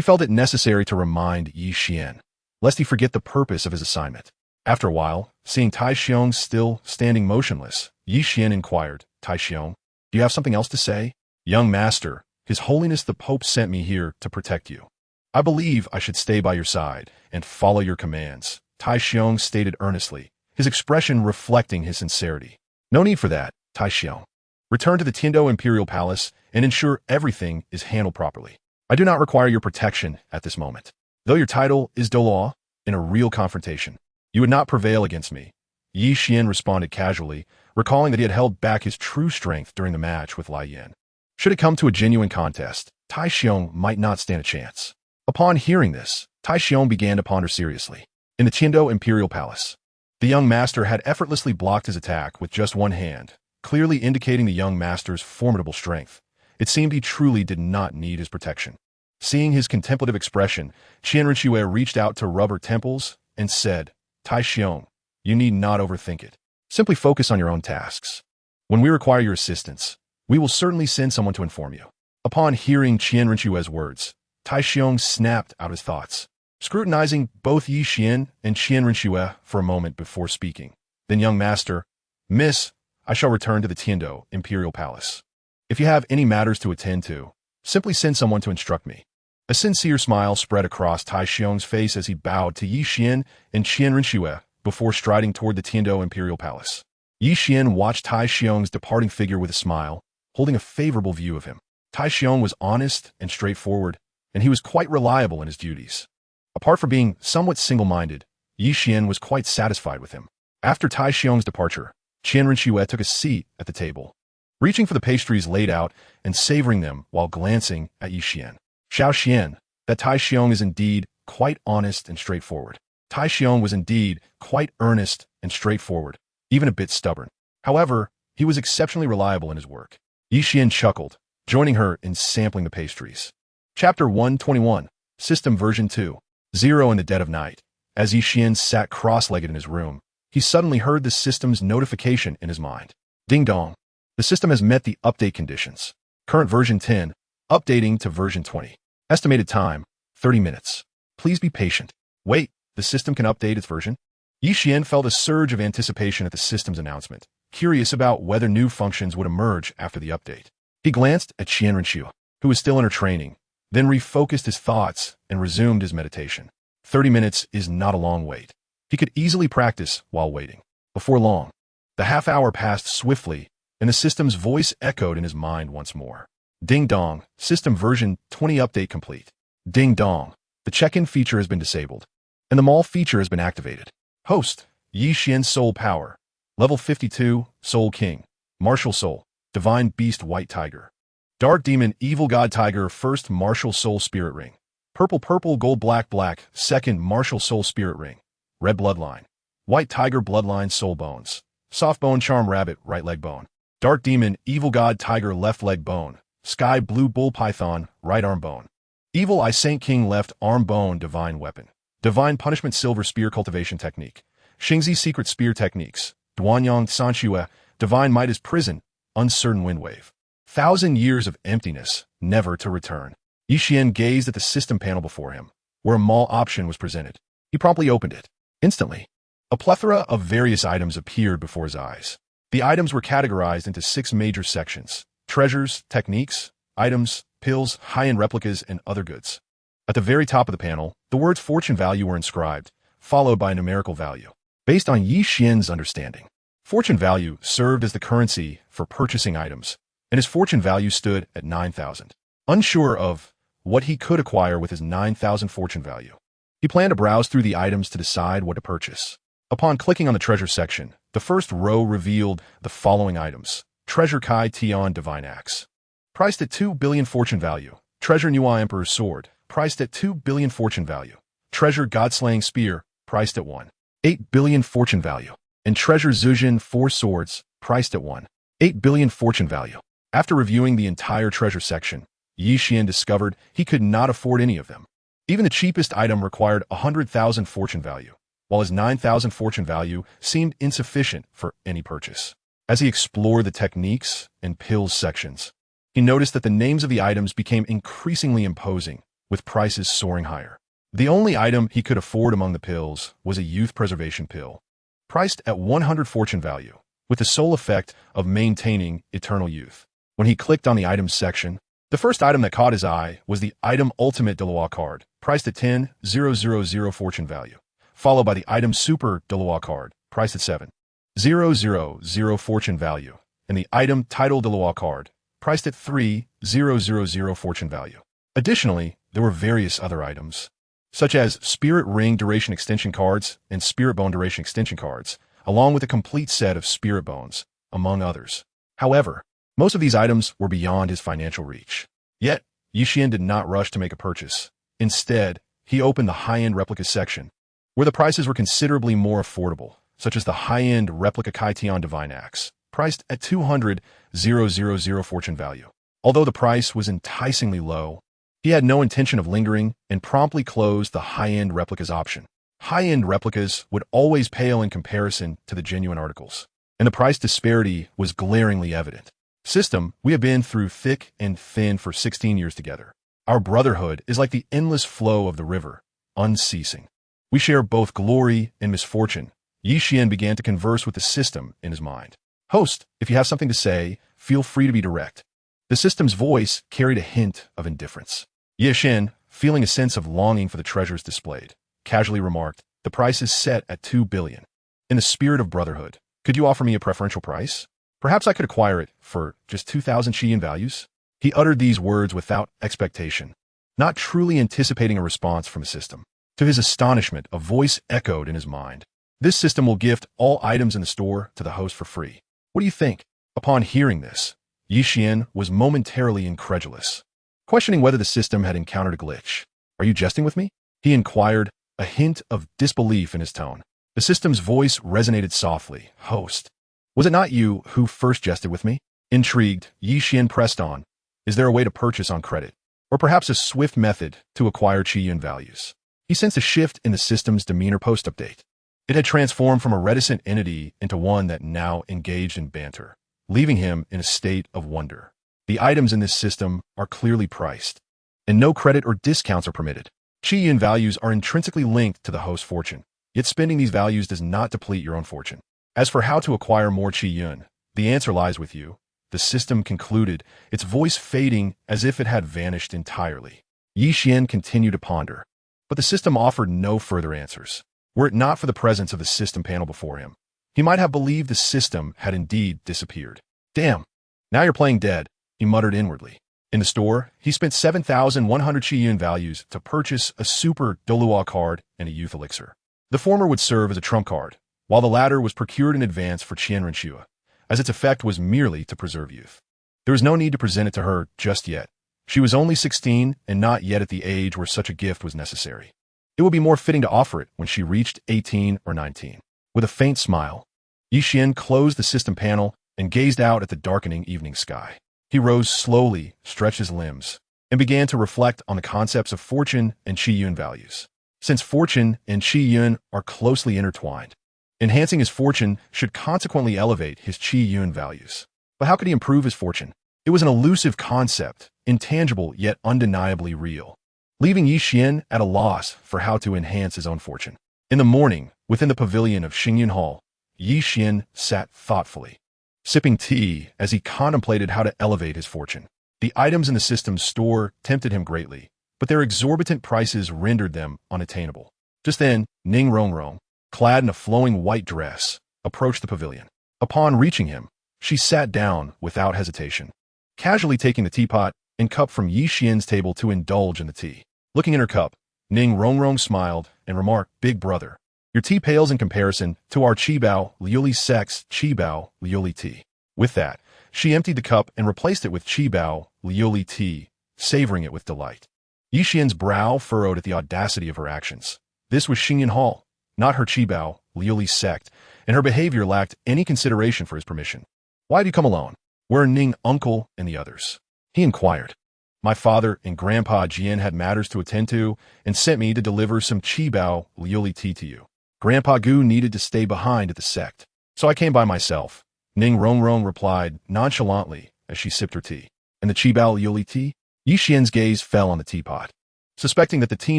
felt it necessary to remind Qian, lest he forget the purpose of his assignment. After a while, seeing Tai Xiong still standing motionless, Qian inquired, Tai Xiong, do you have something else to say? Young master, His Holiness the Pope sent me here to protect you. I believe I should stay by your side and follow your commands, Tai Xiong stated earnestly, his expression reflecting his sincerity. No need for that, Tai Xiong. Return to the Tiando Imperial Palace and ensure everything is handled properly. I do not require your protection at this moment. Though your title is Douluo, in a real confrontation, you would not prevail against me. Qian responded casually, recalling that he had held back his true strength during the match with Lai Yan. Should it come to a genuine contest, Tai Xiong might not stand a chance. Upon hearing this, Tai Xiong began to ponder seriously. In the Tiando Imperial Palace, the young master had effortlessly blocked his attack with just one hand, clearly indicating the young master's formidable strength. It seemed he truly did not need his protection. Seeing his contemplative expression, Qian Rinxue reached out to rub her temples and said, Tai Xiong, you need not overthink it. Simply focus on your own tasks. When we require your assistance, we will certainly send someone to inform you. Upon hearing Qian Rinxue's words, Tai Xiong snapped out his thoughts, scrutinizing both Qian and Qian Rinxue for a moment before speaking. Then, young master, Miss, I shall return to the Tiando Imperial Palace. If you have any matters to attend to, simply send someone to instruct me. A sincere smile spread across Tai Xiong's face as he bowed to Qian and Qian Rinxue before striding toward the Tiando Imperial Palace. Qian watched Tai Xiong's departing figure with a smile, holding a favorable view of him. Tai Xiong was honest and straightforward, and he was quite reliable in his duties. Apart from being somewhat single-minded, Qian was quite satisfied with him. After Tai Xiong's departure, Qian Rinxue took a seat at the table, reaching for the pastries laid out and savoring them while glancing at Qian. Xiao Xian, that Tai Xiong is indeed quite honest and straightforward. Tai Xiong was indeed quite earnest and straightforward, even a bit stubborn. However, he was exceptionally reliable in his work. Qian chuckled, joining her in sampling the pastries. Chapter 121, System Version 2.0 In the dead of night, as Qian sat cross-legged in his room, he suddenly heard the system's notification in his mind. Ding dong. The system has met the update conditions. Current version 10, updating to version 20. Estimated time, 30 minutes. Please be patient. Wait, the system can update its version? Qian felt a surge of anticipation at the system's announcement, curious about whether new functions would emerge after the update. He glanced at Qian Rinxue, who was still in her training, then refocused his thoughts and resumed his meditation. 30 minutes is not a long wait. He could easily practice while waiting. Before long, the half-hour passed swiftly, and the system's voice echoed in his mind once more. Ding dong, system version 20 update complete. Ding dong, the check-in feature has been disabled, and the mall feature has been activated. Host, Qian Soul Power. Level 52, Soul King. Martial Soul, Divine Beast White Tiger. Dark Demon Evil God Tiger First Martial Soul Spirit Ring. Purple Purple Gold Black Black Second Martial Soul Spirit Ring. Red Bloodline. White Tiger Bloodline Soul Bones. Soft Bone Charm Rabbit Right Leg Bone. Dark Demon Evil God Tiger Left Leg Bone. Sky Blue Bull Python Right Arm Bone. Evil Eye Saint King Left Arm Bone Divine Weapon. Divine Punishment Silver Spear Cultivation Technique. Xunji Secret Spear Techniques. Duanyang Sanshua. Divine Midas Prison. Uncertain Wind Wave. 1,000 years of emptiness, never to return. Qian gazed at the system panel before him, where a mall option was presented. He promptly opened it. Instantly, a plethora of various items appeared before his eyes. The items were categorized into 6 major sections: treasures, techniques, items, pills, high-end replicas, and other goods. At the very top of the panel, the words fortune value were inscribed, followed by a numerical value. Based on Qian's understanding, fortune value served as the currency for purchasing items, and his fortune value stood at 9,000. Unsure of what he could acquire with his 9,000 fortune value, he planned to browse through the items to decide what to purchase. Upon clicking on the treasure section, the first row revealed the following items: Treasure Kai Qian Divine Axe, priced at 2 billion fortune value. Treasure Nua Emperor's Sword, priced at 2 billion fortune value. Treasure God-Slaying Spear, priced at 1.8 billion fortune value. And Treasure Zujin 4 Swords, priced at 1.8 billion fortune value. After reviewing the entire treasure section, Qian discovered he could not afford any of them. Even the cheapest item required 100,000 fortune value, while his 9,000 fortune value seemed insufficient for any purchase. As he explored the techniques and pills sections, he noticed that the names of the items became increasingly imposing, with prices soaring higher. The only item he could afford among the pills was a youth preservation pill, priced at 100 fortune value, with the sole effect of maintaining eternal youth. When he clicked on the items section, the first item that caught his eye was the item Ultimate Douluo card, priced at 10,000 fortune value, followed by the item Super Douluo card, priced at 7,000 fortune value, and the item Title Douluo card, priced at 3,000 fortune value. Additionally, there were various other items, such as Spirit Ring Duration Extension cards and Spirit Bone Duration Extension cards, along with a complete set of Spirit Bones, among others. However, most of these items were beyond his financial reach. Yet, Qian did not rush to make a purchase. Instead, he opened the high-end replica section, where the prices were considerably more affordable, such as the high-end replica Kai Tian Divine Axe, priced at 200,000 fortune value. Although the price was enticingly low, he had no intention of lingering and promptly closed the high-end replicas option. High-end replicas would always pale in comparison to the genuine articles, and the price disparity was glaringly evident. System, we have been through thick and thin for 16 years together. Our brotherhood is like the endless flow of the river, unceasing. We share both glory and misfortune. Qian began to converse with the system in his mind. Host, if you have something to say, feel free to be direct. The system's voice carried a hint of indifference. Qian, feeling a sense of longing for the treasures displayed, casually remarked, "The price is set at 2 billion. In the spirit of brotherhood, could you offer me a preferential price? Perhaps I could acquire it for just 2,000 Qian values?" He uttered these words without expectation, not truly anticipating a response from the system. To his astonishment, a voice echoed in his mind. "This system will gift all items in the store to the host for free. What do you think?" Upon hearing this, Qian was momentarily incredulous, questioning whether the system had encountered a glitch. "Are you jesting with me?" he inquired, a hint of disbelief in his tone. The system's voice resonated softly. "Host, was it not you who first jested with me?" Intrigued, Qian pressed on. "Is there a way to purchase on credit? Or perhaps a swift method to acquire Qian values?" He sensed a shift in the system's demeanor post-update. It had transformed from a reticent entity into one that now engaged in banter, leaving him in a state of wonder. The items in this system are clearly priced, and no credit or discounts are permitted. Qian values are intrinsically linked to the host's fortune, yet spending these values does not deplete your own fortune. As for how to acquire more Qian, the answer lies with you, the system concluded, its voice fading as if it had vanished entirely. Qian continued to ponder, but the system offered no further answers. Were it not for the presence of the system panel before him, he might have believed the system had indeed disappeared. "Damn, now you're playing dead," he muttered inwardly. In the store, he spent 7,100 Qian values to purchase a Super Douluo card and a Youth Elixir. The former would serve as a trump card, while the latter was procured in advance for Qian Renshua, as its effect was merely to preserve youth. There was no need to present it to her just yet. She was only 16 and not yet at the age where such a gift was necessary. It would be more fitting to offer it when she reached 18 or 19. With a faint smile, Qian closed the system panel and gazed out at the darkening evening sky. He rose slowly, stretched his limbs, and began to reflect on the concepts of fortune and Qiyun values. Since fortune and Qiyun are closely intertwined, enhancing his fortune should consequently elevate his Qiyun values. But how could he improve his fortune? It was an elusive concept, intangible yet undeniably real, leaving Qian at a loss for how to enhance his own fortune. In the morning, within the pavilion of Xingyun Hall, Qian sat thoughtfully, sipping tea as he contemplated how to elevate his fortune. The items in the system's store tempted him greatly, but their exorbitant prices rendered them unattainable. Just then, Ning Rongrong, clad in a flowing white dress, approached the pavilion. Upon reaching him, she sat down without hesitation, casually taking the teapot and cup from Qian's table to indulge in the tea. Looking in her cup, Ning Rongrong smiled and remarked, "Big brother, your tea pales in comparison to our Qibao Liuli Sec's Qibao Liuli tea." With that, she emptied the cup and replaced it with Qibao Liuli tea, savoring it with delight. Qian's brow furrowed at the audacity of her actions. This was Xingyun Hall, not her Qibao Liuli sect, and her behavior lacked any consideration for his permission. "Why have you come alone? Where are Ning, uncle, and the others?" he inquired. "My father and Grandpa Jian had matters to attend to and sent me to deliver some Qibao Liuli tea to you. Grandpa Gu needed to stay behind at the sect, so I came by myself," Ning Rongrong replied nonchalantly as she sipped her tea. "And the Qibao Liuli tea?" Qian's gaze fell on the teapot, suspecting that the tea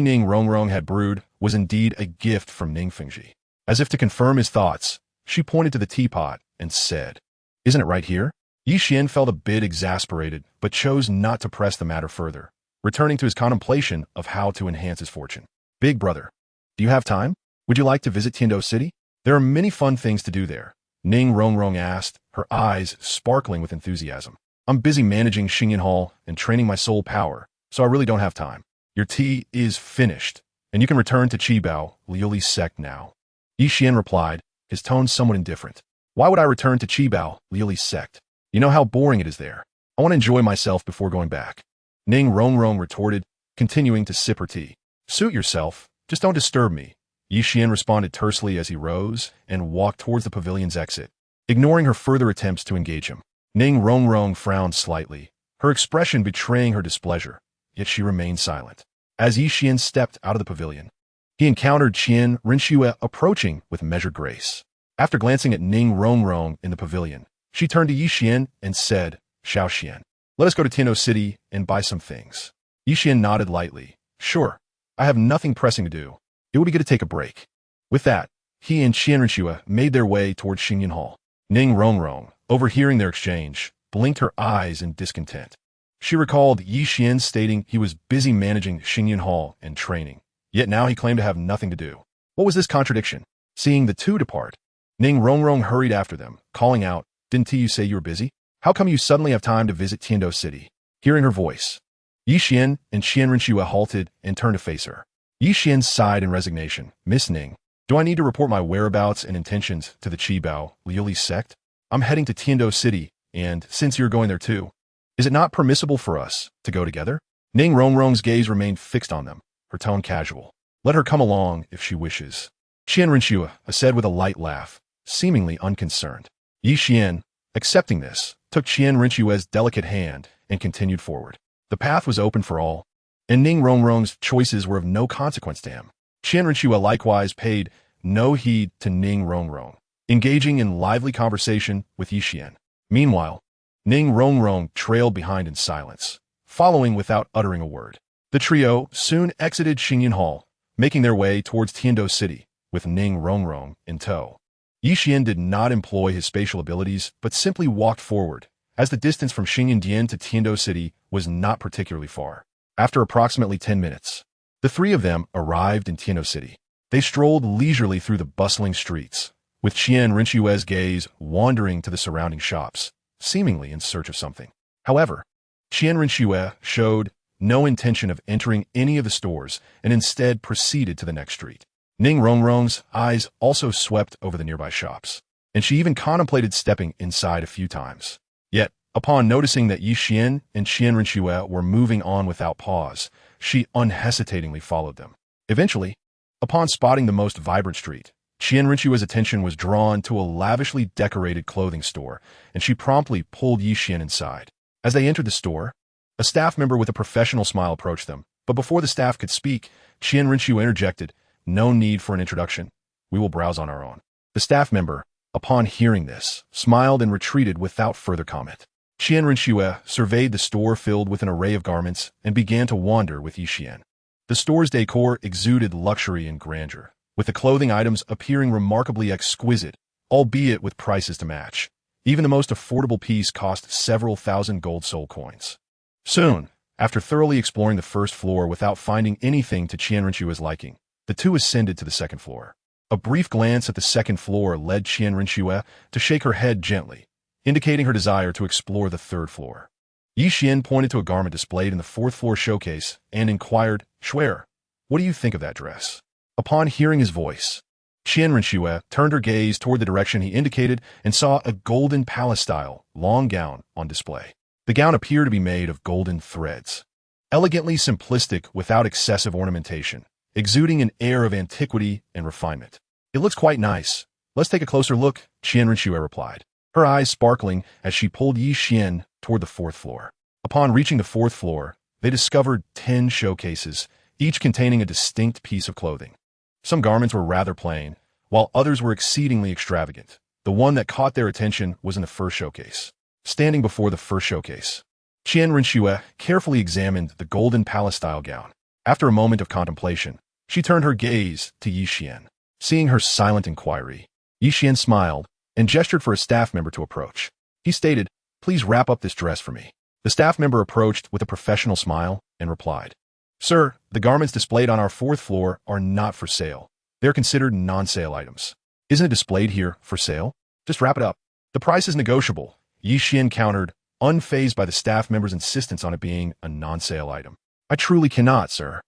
Ning Rongrong had brewed was indeed a gift from Ning Fengji. As if to confirm his thoughts, she pointed to the teapot and said, "Isn't it right here?" Qian felt a bit exasperated, but chose not to press the matter further, returning to his contemplation of how to enhance his fortune. "Big brother, do you have time? Would you like to visit Tiando City? There are many fun things to do there," Ning Rongrong asked, her eyes sparkling with enthusiasm. "I'm busy managing Xingyun Hall and training my soul power, so I really don't have time. Your tea is finished, and you can return to Qibao Liuli's sect now." Qian replied, his tone somewhat indifferent. "Why would I return to Qibao Liuli's sect? You know how boring it is there. I want to enjoy myself before going back," Ning Rongrong retorted, continuing to sip her tea. "Suit yourself, just don't disturb me," Qian responded tersely as he rose and walked towards the pavilion's exit, ignoring her further attempts to engage him. Ning Rongrong frowned slightly, her expression betraying her displeasure, yet she remained silent. As Qian stepped out of the pavilion, he encountered Qian Rinxue approaching with measured grace. After glancing at Ning Rongrong in the pavilion, she turned to Qian and said, "Xiao Qian, let us go to Tiando City and buy some things." Qian nodded lightly. "Sure, I have nothing pressing to do. It would be good to take a break." With that, he and Qian Rinxue made their way towards Xingyun Hall. Ning Rongrong, overhearing their exchange, blinked her eyes in discontent. She recalled Qian stating he was busy managing Xingyun Hall and training, yet now he claimed to have nothing to do. What was this contradiction? Seeing the two depart, Ning Rongrong hurried after them, calling out, "Didn't you say you were busy? How come you suddenly have time to visit Tiando City?" Hearing her voice, Qian and Qian Rinxue halted and turned to face her. Qian sighed in resignation. "Miss Ning, do I need to report my whereabouts and intentions to the Qibao Liuli sect? I'm heading to Tiando City, and since you're going there too, is it not permissible for us to go together?" Ning Rongrong's gaze remained fixed on them, her tone casual. "Let her come along if she wishes," Qian Rinxue said with a light laugh, seemingly unconcerned. Qian, accepting this, took Qian Rinxue's delicate hand and continued forward. The path was open for all, and Ning Rongrong's choices were of no consequence to him. Qian Rinxue likewise paid no heed to Ning Rongrong, engaging in lively conversation with Qian. Meanwhile, Ning Rongrong trailed behind in silence, following without uttering a word. The trio soon exited Xingyun Hall, making their way towards Tiando City, with Ning Rongrong in tow. Qian did not employ his spatial abilities, but simply walked forward, as the distance from Xingyun to Tiando City was not particularly far. After approximately 10 minutes, the three of them arrived in Tiando City. They strolled leisurely through the bustling streets, with Qian Rinxue's gaze wandering to the surrounding shops, seemingly in search of something. However, Qian Rinxue showed no intention of entering any of the stores and instead proceeded to the next street. Ning Rongrong's eyes also swept over the nearby shops, and she even contemplated stepping inside a few times. Yet, upon noticing that Qian and Qian Rinxue were moving on without pause, she unhesitatingly followed them. Eventually, upon spotting the most vibrant street, Qian Rinchua's attention was drawn to a lavishly decorated clothing store, and she promptly pulled Yixian inside. As they entered the store, a staff member with a professional smile approached them, but before the staff could speak, Qian Rinchua interjected, "No need for an introduction. We will browse on our own." The staff member, upon hearing this, smiled and retreated without further comment. Qian Rinchua surveyed the store filled with an array of garments and began to wander with Yixian. The store's decor exuded luxury and grandeur, with the clothing items appearing remarkably exquisite, albeit with prices to match. Even the most affordable piece cost several thousand gold soul coins. Soon, after thoroughly exploring the first floor without finding anything to Qian Rinchua's liking, the two ascended to the second floor. A brief glance at the second floor led Qian Rinchua to shake her head gently, indicating her desire to explore the third floor. Yixian pointed to a garment displayed in the fourth floor showcase and inquired, "Shuer, what do you think of that dress?" Upon hearing his voice, Qian Rinchua turned her gaze toward the direction he indicated and saw a golden palace-style long gown on display. The gown appeared to be made of golden threads, elegantly simplistic without excessive ornamentation, exuding an air of antiquity and refinement. "It looks quite nice. Let's take a closer look," Qian Rinchua replied, her eyes sparkling as she pulled Yixian toward the fourth floor. Upon reaching the fourth floor, they discovered 10 showcases, each containing a distinct piece of clothing. Some garments were rather plain, while others were exceedingly extravagant. The one that caught their attention was in the first showcase. Standing before the first showcase, Qian Rinchua carefully examined the golden palace-style gown. After a moment of contemplation, she turned her gaze to Yixian. Seeing her silent inquiry, Yixian smiled and gestured for a staff member to approach. He stated, "Please wrap up this dress for me." The staff member approached with a professional smile and replied, "Sir, the garments displayed on our fourth floor are not for sale. They're considered non-sale items. Isn't it displayed here for sale? Just wrap it up. The price is negotiable," Yixian countered, unfazed by the staff member's insistence on it being a non-sale item. "I truly cannot, sir.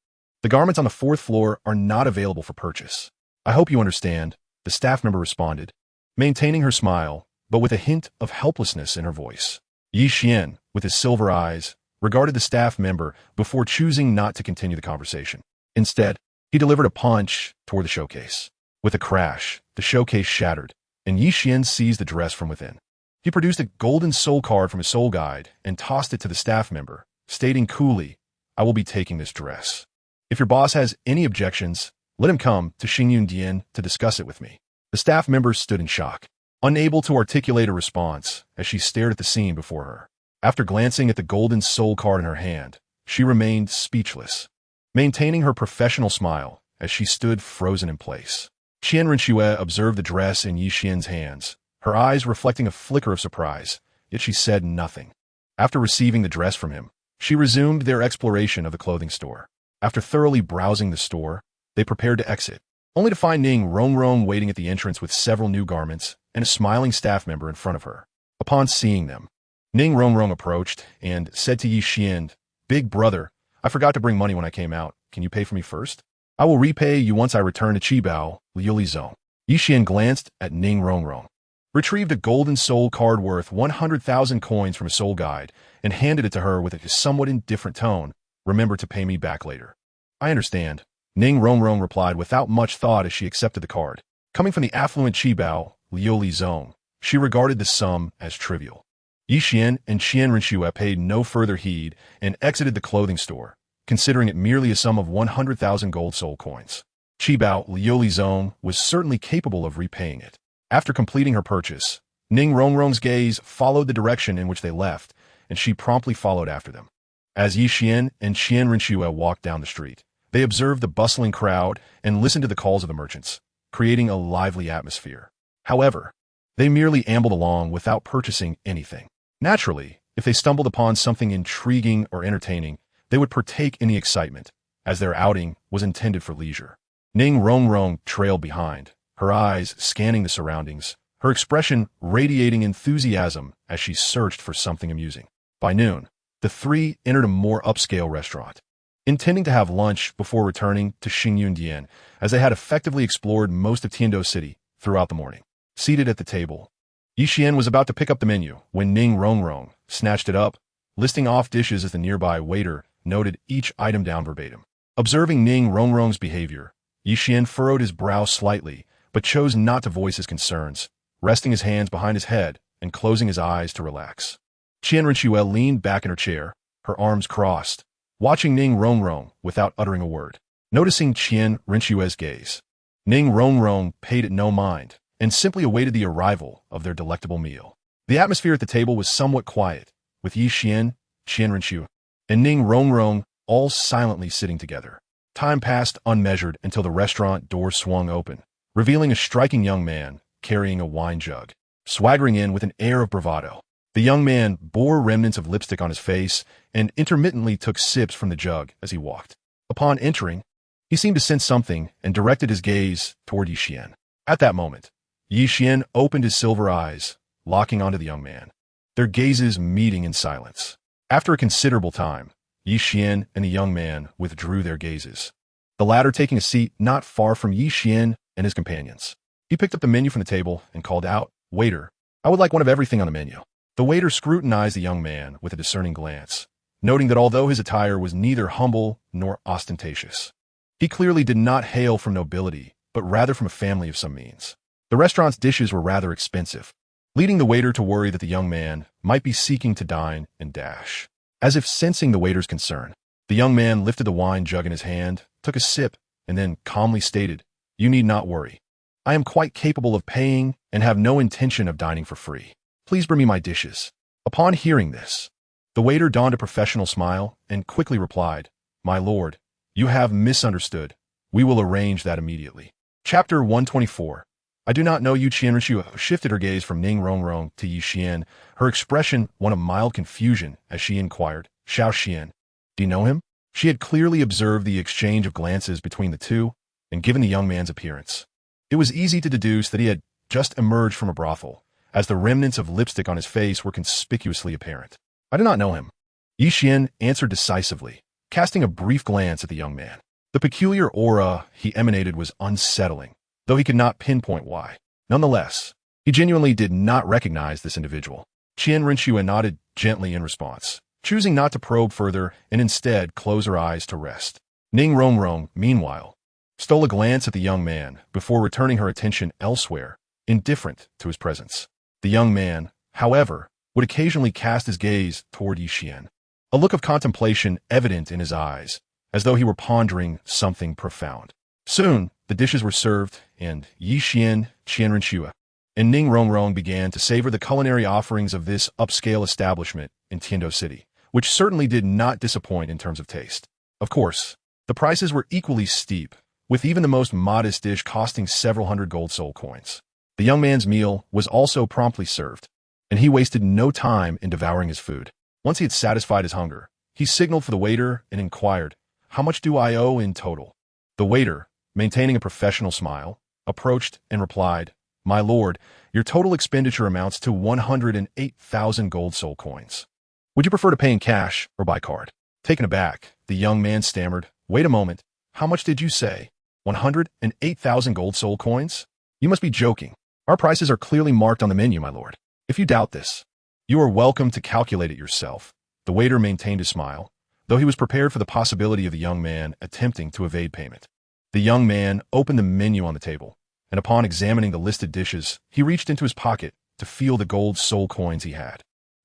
The garments on the fourth floor are not available for purchase. I hope you understand," the staff member responded, maintaining her smile, but with a hint of helplessness in her voice. Yixian, with his silver eyes, regarded the staff member before choosing not to continue the conversation. Instead, he delivered a punch toward the showcase. With a crash, the showcase shattered, and Yixian seized the dress from within. He produced a golden soul card from his soul guide and tossed it to the staff member, stating coolly, "I will be taking this dress. If your boss has any objections, let him come to Xunji to discuss it with me." The staff member stood in shock, unable to articulate a response as she stared at the scene before her. After glancing at the golden soul card in her hand, she remained speechless, maintaining her professional smile as she stood frozen in place. Qian Rinchua observed the dress in Yixian's hands, her eyes reflecting a flicker of surprise, yet she said nothing. After receiving the dress from him, she resumed their exploration of the clothing store. After thoroughly browsing the store, they prepared to exit, only to find Ning Rongrong waiting at the entrance with several new garments and a smiling staff member in front of her. Upon seeing them, Ning Rongrong approached and said to Yixian, "Big brother, I forgot to bring money when I came out. Can you pay for me first? I will repay you once I return to Qibao, Liulizong." Yixian glanced at Ning Rongrong, retrieved a golden soul card worth 100,000 coins from a soul guide, and handed it to her with a somewhat indifferent tone. "Remember to pay me back later." "I understand," Ning Rongrong replied without much thought as she accepted the card. Coming from the affluent Qibao, Liulizong, she regarded the sum as trivial. Yixian and Qian Rinchua paid no further heed and exited the clothing store, considering it merely a sum of 100,000 gold soul coins. Qibao Liulizong was certainly capable of repaying it. After completing her purchase, Ning Rongrong's gaze followed the direction in which they left, and she promptly followed after them. As Yixian and Qian Rinchua walked down the street, they observed the bustling crowd and listened to the calls of the merchants, creating a lively atmosphere. However, they merely ambled along without purchasing anything. Naturally, if they stumbled upon something intriguing or entertaining, they would partake in the excitement, as their outing was intended for leisure. Ning Rongrong trailed behind, her eyes scanning the surroundings, her expression radiating enthusiasm as she searched for something amusing. By noon, the three entered a more upscale restaurant, intending to have lunch before returning to Xunji, as they had effectively explored most of Tiando City throughout the morning. Seated at the table, Yixian was about to pick up the menu when Ning Rongrong snatched it up, listing off dishes as the nearby waiter noted each item down verbatim. Observing Ning Rongrong's behavior, Yixian furrowed his brow slightly, but chose not to voice his concerns, resting his hands behind his head and closing his eyes to relax. Qian Renshue leaned back in her chair, her arms crossed, watching Ning Rongrong without uttering a word. Noticing Qian Renshue's gaze, Ning Rongrong paid it no mind and simply awaited the arrival of their delectable meal. The atmosphere at the table was somewhat quiet, with Yi Qian, Qian Renshue, and Ning Rongrong all silently sitting together. Time passed unmeasured until the restaurant door swung open, revealing a striking young man carrying a wine jug, swaggering in with an air of bravado. The young man bore remnants of lipstick on his face and intermittently took sips from the jug as he walked. Upon entering, he seemed to sense something and directed his gaze toward Yi Qian. At that moment, Yi Qian opened his silver eyes, locking onto the young man, their gazes meeting in silence. After a considerable time, Yi Qian and the young man withdrew their gazes, the latter taking a seat not far from Yi Qian and his companions. He picked up the menu from the table and called out, "Waiter, I would like one of everything on the menu." The waiter scrutinized the young man with a discerning glance, noting that although his attire was neither humble nor ostentatious, he clearly did not hail from nobility, but rather from a family of some means. The restaurant's dishes were rather expensive, leading the waiter to worry that the young man might be seeking to dine and dash. As if sensing the waiter's concern, the young man lifted the wine jug in his hand, took a sip, and then calmly stated, "You need not worry. I am quite capable of paying and have no intention of dining for free. Please bring me my dishes." Upon hearing this, the waiter donned a professional smile and quickly replied, "My lord, you have misunderstood. We will arrange that immediately." Chapter 124. I do not know you. Qian Renshue shifted her gaze from Ning Rongrong to Yi Qian, her expression one of mild confusion as she inquired, "Xiao Qian, do you know him?" She had clearly observed the exchange of glances between the two, and given the young man's appearance, it was easy to deduce that he had just emerged from a brothel, as the remnants of lipstick on his face were conspicuously apparent. "I do not know him," Yi Qian answered decisively, casting a brief glance at the young man. The peculiar aura he emanated was unsettling, though he could not pinpoint why. Nonetheless, he genuinely did not recognize this individual. Qian Renshue nodded gently in response, choosing not to probe further and instead close her eyes to rest. Ning Rongrong, meanwhile, stole a glance at the young man before returning her attention elsewhere, indifferent to his presence. The young man, however, would occasionally cast his gaze toward Yi Qian, a look of contemplation evident in his eyes, as though he were pondering something profound. Soon, the dishes were served, and Yi Qian, Qian Renshue, and Ning Rongrong began to savor the culinary offerings of this upscale establishment in Tiando City, which certainly did not disappoint in terms of taste. Of course, the prices were equally steep, with even the most modest dish costing several hundred gold soul coins. The young man's meal was also promptly served, and he wasted no time in devouring his food. Once he had satisfied his hunger, he signaled for the waiter and inquired, "How much do I owe in total?" The waiter, maintaining a professional smile, approached and replied, "My lord, your total expenditure amounts to 108,000 gold soul coins. Would you prefer to pay in cash or by card?" Taken aback, the young man stammered, "Wait a moment, how much did you say? 108,000 gold soul coins? You must be joking. Our prices are clearly marked on the menu, my lord. If you doubt this, you are welcome to calculate it yourself." The waiter maintained his smile, though he was prepared for the possibility of the young man attempting to evade payment. The young man opened the menu on the table, and upon examining the listed dishes, he reached into his pocket to feel the gold soul coins he had,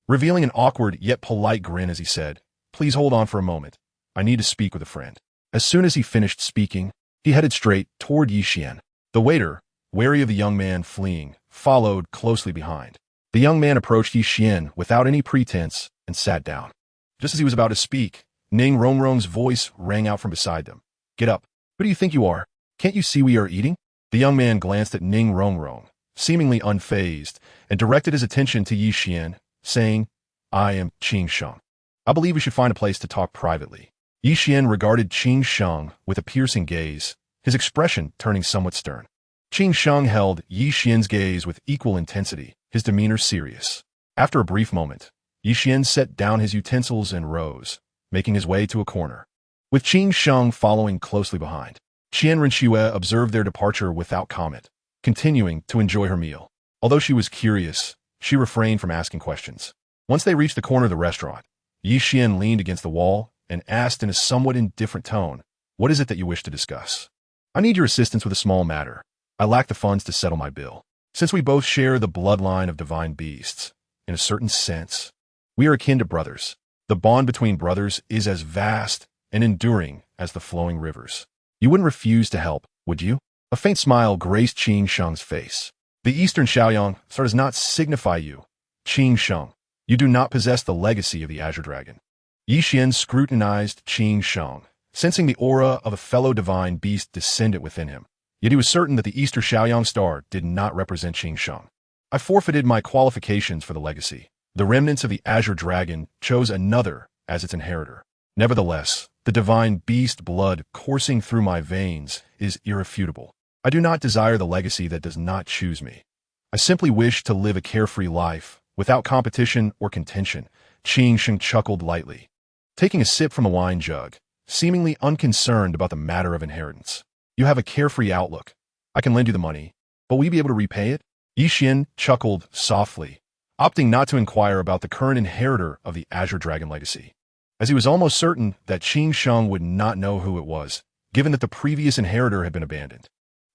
revealing an awkward yet polite grin as he said, "Please hold on for a moment. I need to speak with a friend." As soon as he finished speaking, he headed straight toward Yi Qian. The waiter, wary of the young man fleeing, followed closely behind. The young man approached Yi Qian without any pretense and sat down. Just as he was about to speak, Ning Rongrong's voice rang out from beside them. "Get up. Who do you think you are? Can't you see we are eating?" The young man glanced at Ning Rongrong, seemingly unfazed, and directed his attention to Yi Qian, saying, "I am Qing Sheng. I believe we should find a place to talk privately." Yi Qian regarded Qing Sheng with a piercing gaze, his expression turning somewhat stern. Qing Sheng held Yi Qian's gaze with equal intensity, his demeanor serious. After a brief moment, Yi Qian set down his utensils and rose, making his way to a corner, with Qing Sheng following closely behind. Qian Renshue observed their departure without comment, continuing to enjoy her meal. Although she was curious, she refrained from asking questions. Once they reached the corner of the restaurant, Yi Qian leaned against the wall and asked in a somewhat indifferent tone, "What is it that you wish to discuss?" "I need your assistance with a small matter," I lack the funds to settle my bill. Since we both share the bloodline of divine beasts, in a certain sense, we are akin to brothers. The bond between brothers is as vast and enduring as the flowing rivers. You wouldn't refuse to help, would you? A faint smile graced Qin Sheng's face. The Eastern Shaoyang does not signify you. Qin Sheng, you do not possess the legacy of the Azure Dragon. Yi Xian scrutinized Qin Sheng, sensing the aura of a fellow divine beast descendant within him. Yet he was certain that the Eastern Shaoyang star did not represent Qin Sheng. I forfeited my qualifications for the legacy. The remnants of the Azure Dragon chose another as its inheritor. Nevertheless, the divine beast blood coursing through my veins is irrefutable. I do not desire the legacy that does not choose me. I simply wish to live a carefree life, without competition or contention. Qin Sheng chuckled lightly, taking a sip from a wine jug, seemingly unconcerned about the matter of inheritance. You have a carefree outlook. I can lend you the money, but will you be able to repay it? Yi Xian chuckled softly, opting not to inquire about the current inheritor of the Azure Dragon legacy, as he was almost certain that Qin Sheng would not know who it was, given that the previous inheritor had been abandoned.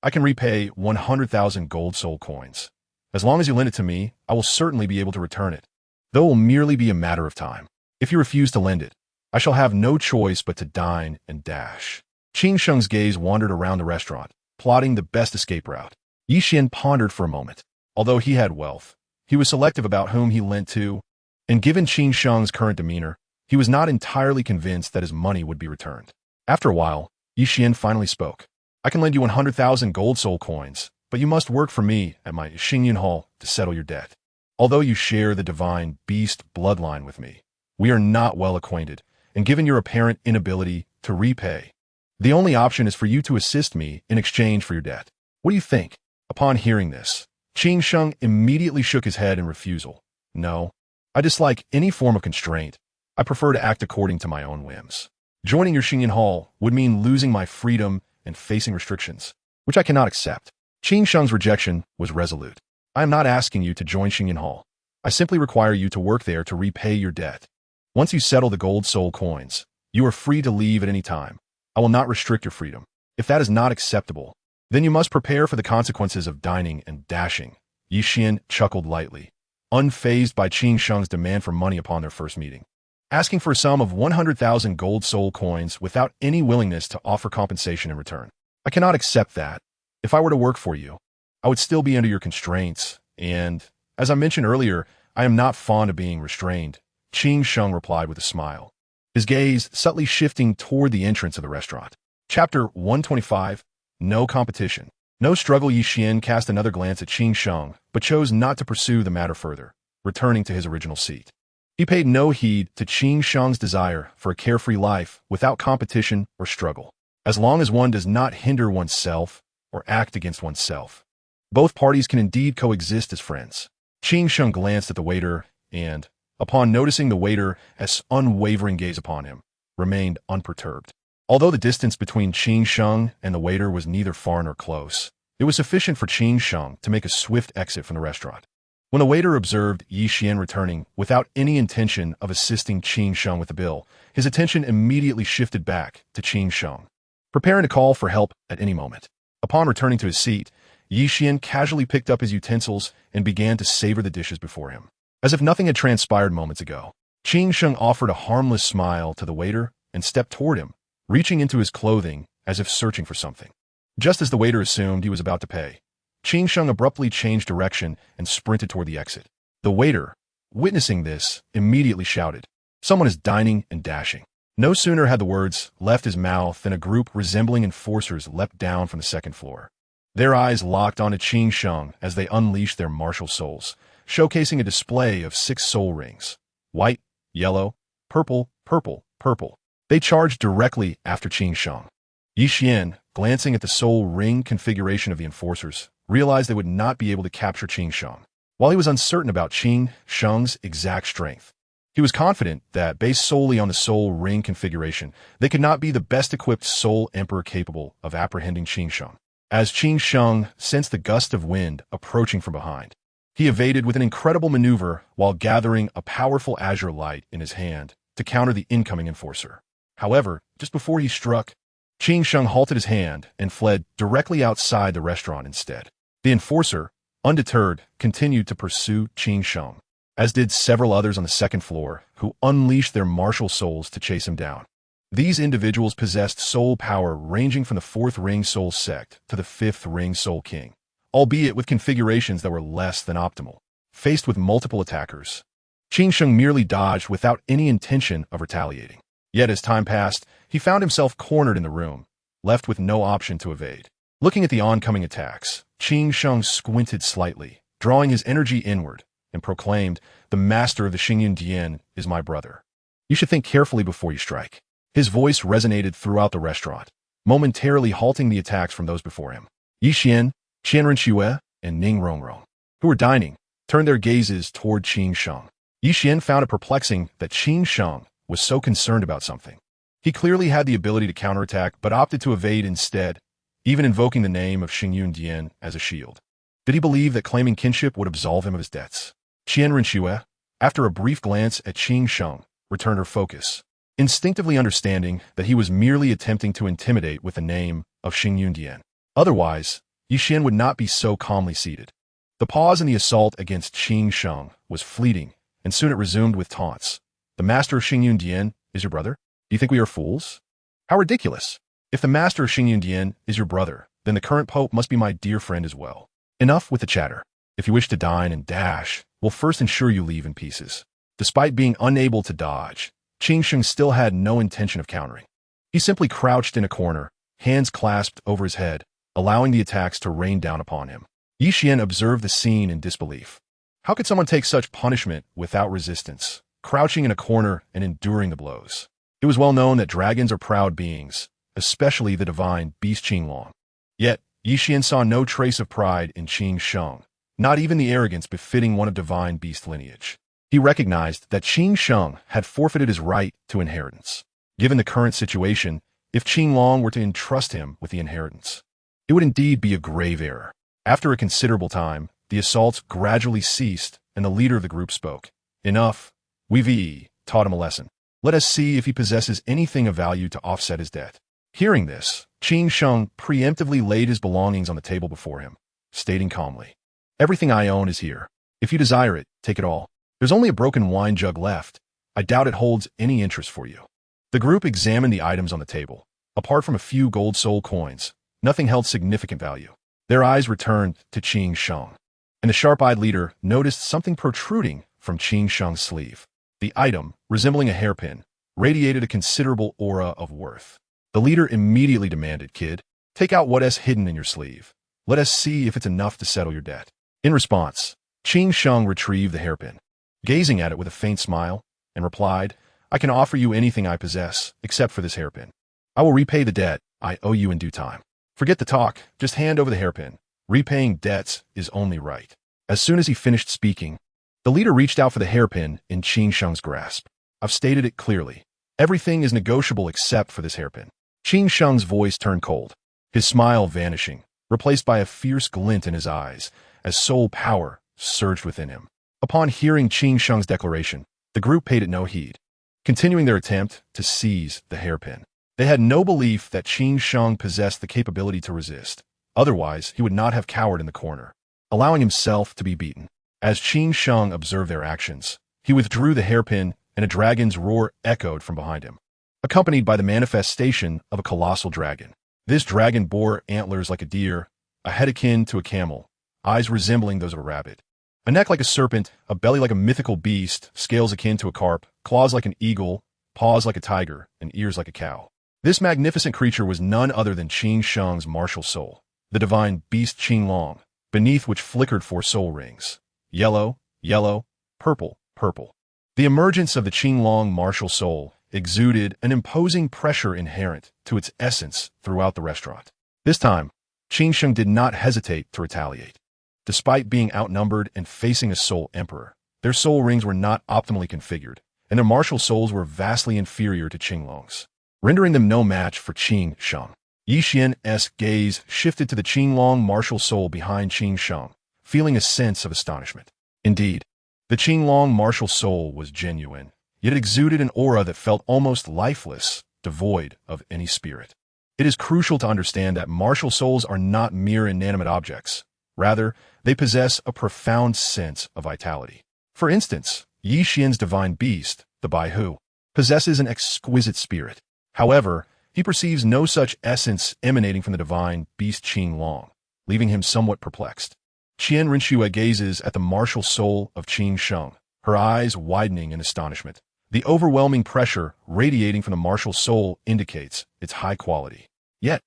I can repay 100,000 gold soul coins. As long as you lend it to me, I will certainly be able to return it, though it will merely be a matter of time. If you refuse to lend it, I shall have no choice but to dine and dash. Qin Sheng's gaze wandered around the restaurant, plotting the best escape route. Yi Xian pondered for a moment. Although he had wealth, he was selective about whom he lent to, and given Qin Sheng's current demeanor, he was not entirely convinced that his money would be returned. After a while, Yi Xian finally spoke. I can lend you 100,000 gold soul coins, but you must work for me at my Xingyun Hall to settle your debt. Although you share the divine beast bloodline with me, we are not well acquainted, and given your apparent inability to repay, the only option is for you to assist me in exchange for your debt. What do you think? Upon hearing this, Qin Sheng immediately shook his head in refusal. No, I dislike any form of constraint. I prefer to act according to my own whims. Joining your Xingyun Hall would mean losing my freedom and facing restrictions, which I cannot accept. Qin Sheng's rejection was resolute. I am not asking you to join Xingyun Hall. I simply require you to work there to repay your debt. Once you settle the gold soul coins, you are free to leave at any time. I will not restrict your freedom. If that is not acceptable, then you must prepare for the consequences of dining and dashing. Yi Xian chuckled lightly, unfazed by Qin Sheng's demand for money upon their first meeting. Asking for a sum of 100,000 gold soul coins without any willingness to offer compensation in return. I cannot accept that. If I were to work for you, I would still be under your constraints, and, as I mentioned earlier, I am not fond of being restrained. Qin Sheng replied with a smile, his gaze subtly shifting toward the entrance of the restaurant. Chapter 125, No Competition. No struggle. Yi Xian cast another glance at Qin Sheng, but chose not to pursue the matter further, returning to his original seat. He paid no heed to Qin Sheng's desire for a carefree life without competition or struggle. As long as one does not hinder oneself or act against oneself, both parties can indeed coexist as friends. Qin Sheng glanced at the waiter and, upon noticing the waiter's unwavering gaze upon him, remained unperturbed. Although the distance between Qin Sheng and the waiter was neither far nor close, it was sufficient for Qin Sheng to make a swift exit from the restaurant. When the waiter observed Yi Xian returning without any intention of assisting Qin Sheng with the bill, his attention immediately shifted back to Qin Sheng, preparing to call for help at any moment. Upon returning to his seat, Yi Xian casually picked up his utensils and began to savor the dishes before him. As if nothing had transpired moments ago, Qin Sheng offered a harmless smile to the waiter and stepped toward him, reaching into his clothing as if searching for something. Just as the waiter assumed he was about to pay, Qin Sheng abruptly changed direction and sprinted toward the exit. The waiter, witnessing this, immediately shouted, "Someone is dining and dashing." No sooner had the words left his mouth than a group resembling enforcers leapt down from the second floor. Their eyes locked onto Qin Sheng as they unleashed their martial souls, showcasing a display of 6 soul rings. White, yellow, purple, purple, purple. They charged directly after Qin Sheng. Yi Xian, glancing at the soul ring configuration of the enforcers, realized they would not be able to capture Qin Sheng. While he was uncertain about Qin Sheng's exact strength, he was confident that, based solely on the soul ring configuration, they could not be the best-equipped soul emperor capable of apprehending Qin Sheng. As Qin Sheng sensed the gust of wind approaching from behind, he evaded with an incredible maneuver while gathering a powerful azure light in his hand to counter the incoming enforcer. However, just before he struck, Qing Sheng halted his hand and fled directly outside the restaurant instead. The enforcer, undeterred, continued to pursue Qing Sheng, as did several others on the second floor, who unleashed their martial souls to chase him down. These individuals possessed soul power ranging from the 4th Ring Soul Sect to the 5th Ring Soul King, albeit with configurations that were less than optimal. Faced with multiple attackers, Qing Sheng merely dodged without any intention of retaliating. Yet as time passed, he found himself cornered in the room, left with no option to evade. Looking at the oncoming attacks, Qing Sheng squinted slightly, drawing his energy inward, and proclaimed, "The master of the Xunji is my brother. You should think carefully before you strike." His voice resonated throughout the restaurant, momentarily halting the attacks from those before him. Yi Qian, Qian Renxue, and Ning Rongrong, who were dining, turned their gazes toward Qing Sheng. Yi Qian found it perplexing that Qing Sheng was so concerned about something. He clearly had the ability to counterattack, but opted to evade instead, even invoking the name of Xunji as a shield. Did he believe that claiming kinship would absolve him of his debts? Qian Renxue, after a brief glance at Qing Sheng, returned her focus, instinctively understanding that he was merely attempting to intimidate with the name of Xunji. Otherwise, Yi Qian would not be so calmly seated. The pause in the assault against Qing Sheng was fleeting, and soon it resumed with taunts. "The master of Xunji is your brother? Do you think we are fools? How ridiculous! If the master of Xunji is your brother, then the current pope must be my dear friend as well. Enough with the chatter. If you wish to dine and dash, we'll first ensure you leave in pieces." Despite being unable to dodge, Qing Sheng still had no intention of countering. He simply crouched in a corner, hands clasped over his head, allowing the attacks to rain down upon him. Yi Qian observed the scene in disbelief. How could someone take such punishment without resistance, crouching in a corner and enduring the blows? It was well known that dragons are proud beings, especially the divine beast Qinglong. Yet, Yi Qian saw no trace of pride in Qing Sheng, not even the arrogance befitting one of divine beast lineage. He recognized that Qing Sheng had forfeited his right to inheritance. Given the current situation, if Qinglong were to entrust him with the inheritance, it would indeed be a grave error. After a considerable time, the assaults gradually ceased, and the leader of the group spoke. "Enough. We've taught him a lesson. Let us see if he possesses anything of value to offset his debt." Hearing this, Qing Sheng preemptively laid his belongings on the table before him, stating calmly, "Everything I own is here. If you desire it, take it all. There's only a broken wine jug left. I doubt it holds any interest for you." The group examined the items on the table. Apart from a few gold soul coins, nothing held significant value. Their eyes returned to Qing Sheng, and the sharp-eyed leader noticed something protruding from Qing Sheng's sleeve. The item, resembling a hairpin, radiated a considerable aura of worth. The leader immediately demanded, "Kid, take out what is hidden in your sleeve. Let us see if it's enough to settle your debt." In response, Qing Sheng retrieved the hairpin, gazing at it with a faint smile, and replied, "I can offer you anything I possess, except for this hairpin. I will repay the debt I owe you in due time. Forget the talk, just hand over the hairpin. Repaying debts is only right." As soon as he finished speaking, the leader reached out for the hairpin in Qing Sheng's grasp. "I've stated it clearly. Everything is negotiable except for this hairpin." Qing Sheng's voice turned cold, his smile vanishing, replaced by a fierce glint in his eyes, as soul power surged within him. Upon hearing Qing Sheng's declaration, the group paid it no heed, continuing their attempt to seize the hairpin. They had no belief that Qing Sheng possessed the capability to resist. Otherwise, he would not have cowered in the corner, allowing himself to be beaten. As Qing Sheng observed their actions, he withdrew the hairpin, and a dragon's roar echoed from behind him, accompanied by the manifestation of a colossal dragon. This dragon bore antlers like a deer, a head akin to a camel, eyes resembling those of a rabbit, a neck like a serpent, a belly like a mythical beast, scales akin to a carp, claws like an eagle, paws like a tiger, and ears like a cow. This magnificent creature was none other than Qing Sheng's martial soul, the divine beast Qinglong, beneath which flickered 4 soul rings. Yellow, yellow, purple, purple. The emergence of the Qinglong martial soul exuded an imposing pressure inherent to its essence throughout the restaurant. This time, Qing Sheng did not hesitate to retaliate. Despite being outnumbered and facing a soul emperor, their soul rings were not optimally configured, and their martial souls were vastly inferior to Qinglong's, rendering them no match for Qing Sheng. Yi Qian's gaze shifted to the Qinglong martial soul behind Qing Sheng, feeling a sense of astonishment. Indeed, the Qinglong martial soul was genuine, yet it exuded an aura that felt almost lifeless, devoid of any spirit. It is crucial to understand that martial souls are not mere inanimate objects. Rather, they possess a profound sense of vitality. For instance, Yi Xian's divine beast, the Baihu, possesses an exquisite spirit. However, he perceives no such essence emanating from the divine beast Qing Long, leaving him somewhat perplexed. Qian Rinxue gazes at the martial soul of Qing Sheng, her eyes widening in astonishment. The overwhelming pressure radiating from the martial soul indicates its high quality. Yet,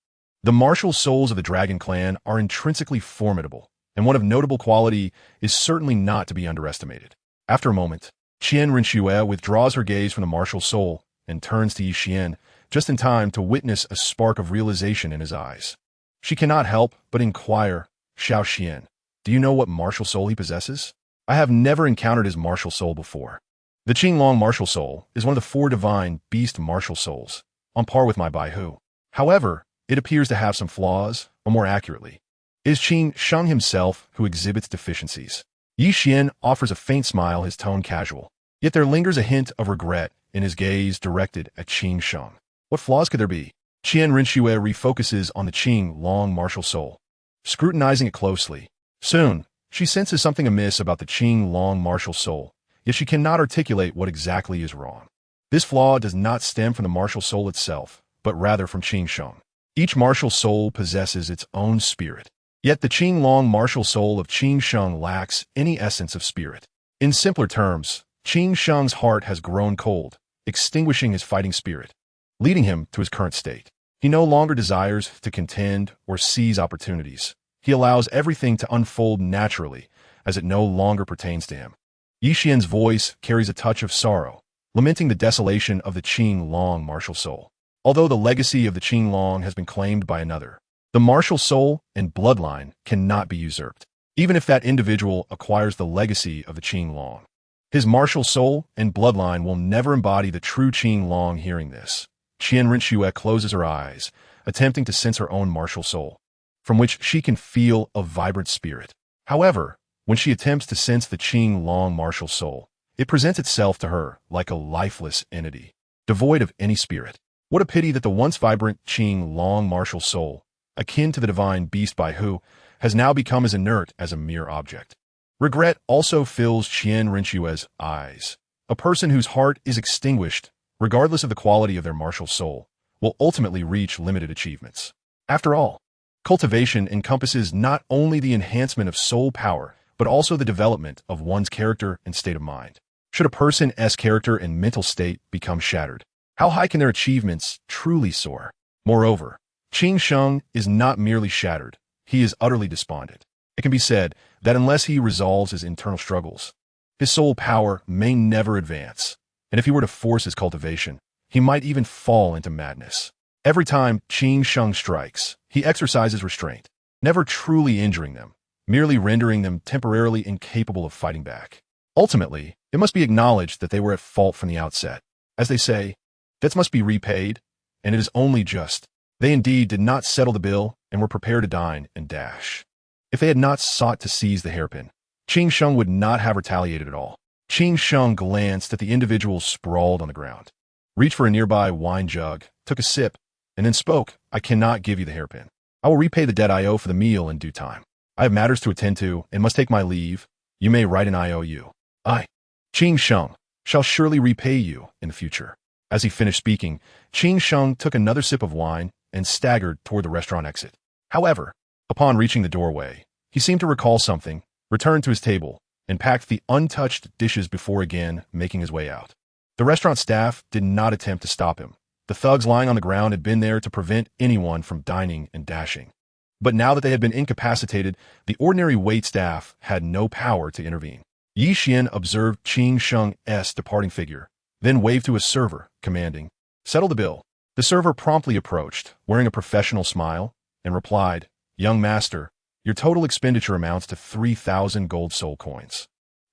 the martial souls of the Dragon Clan are intrinsically formidable, and one of notable quality is certainly not to be underestimated. After a moment, Qian Rinxue withdraws her gaze from the martial soul and turns to Yi Xian, just in time to witness a spark of realization in his eyes. She cannot help but inquire, "Xiao Xian, do you know what martial soul he possesses? I have never encountered his martial soul before." The Qinglong martial soul is one of the 4 divine beast martial souls, on par with my Baihu. However, it appears to have some flaws, or more accurately, it is Qing Sheng himself who exhibits deficiencies. Yi Xian offers a faint smile, his tone casual. Yet there lingers a hint of regret in his gaze directed at Qing Sheng. What flaws could there be? Qian Rinxue refocuses on the Qing Long martial soul, scrutinizing it closely. Soon, she senses something amiss about the Qing Long martial soul, yet she cannot articulate what exactly is wrong. This flaw does not stem from the martial soul itself, but rather from Qing Sheng. Each martial soul possesses its own spirit. Yet the Qing Long martial soul of Qing Sheng lacks any essence of spirit. In simpler terms, Qing Sheng's heart has grown cold, extinguishing his fighting spirit, leading him to his current state. He no longer desires to contend or seize opportunities. He allows everything to unfold naturally, as it no longer pertains to him. Yi Xian's voice carries a touch of sorrow, lamenting the desolation of the Qing Long martial soul. Although the legacy of the Qing Long has been claimed by another, the martial soul and bloodline cannot be usurped, even if that individual acquires the legacy of the Qing Long. His martial soul and bloodline will never embody the true Qing Long. Hearing this, Qian Rinxue closes her eyes, attempting to sense her own martial soul, from which she can feel a vibrant spirit. However, when she attempts to sense the Qing Long martial soul, it presents itself to her like a lifeless entity, devoid of any spirit. What a pity that the once vibrant Qing Long martial soul, akin to the divine beast Baihu, has now become as inert as a mere object. Regret also fills Qian Rinxue's eyes. A person whose heart is extinguished, regardless of the quality of their martial soul, will ultimately reach limited achievements. After all, cultivation encompasses not only the enhancement of soul power, but also the development of one's character and state of mind. Should a person's character and mental state become shattered, how high can their achievements truly soar? Moreover, Qing Sheng is not merely shattered, he is utterly despondent. It can be said that unless he resolves his internal struggles, his soul power may never advance, and if he were to force his cultivation, he might even fall into madness. Every time Qing Sheng strikes, he exercises restraint, never truly injuring them, merely rendering them temporarily incapable of fighting back. Ultimately, it must be acknowledged that they were at fault from the outset. As they say, debts must be repaid, and it is only just. They indeed did not settle the bill and were prepared to dine and dash. If they had not sought to seize the hairpin, Qing Sheng would not have retaliated at all. Qing Sheng glanced at the individual sprawled on the ground, reached for a nearby wine jug, took a sip, and then spoke, "I cannot give you the hairpin. I will repay the debt I owe for the meal in due time. I have matters to attend to and must take my leave. You may write an IOU. I, Qing Sheng, shall surely repay you in the future." As he finished speaking, Qing Sheng took another sip of wine and staggered toward the restaurant exit. However, upon reaching the doorway, he seemed to recall something, returned to his table, and packed the untouched dishes before again making his way out. The restaurant staff did not attempt to stop him. The thugs lying on the ground had been there to prevent anyone from dining and dashing. But now that they had been incapacitated, the ordinary wait staff had no power to intervene. Yi Xian observed Qing Sheng's departing figure, then waved to a server, commanding, "Settle the bill." The server promptly approached, wearing a professional smile, and replied, "Young master, your total expenditure amounts to 3,000 gold soul coins."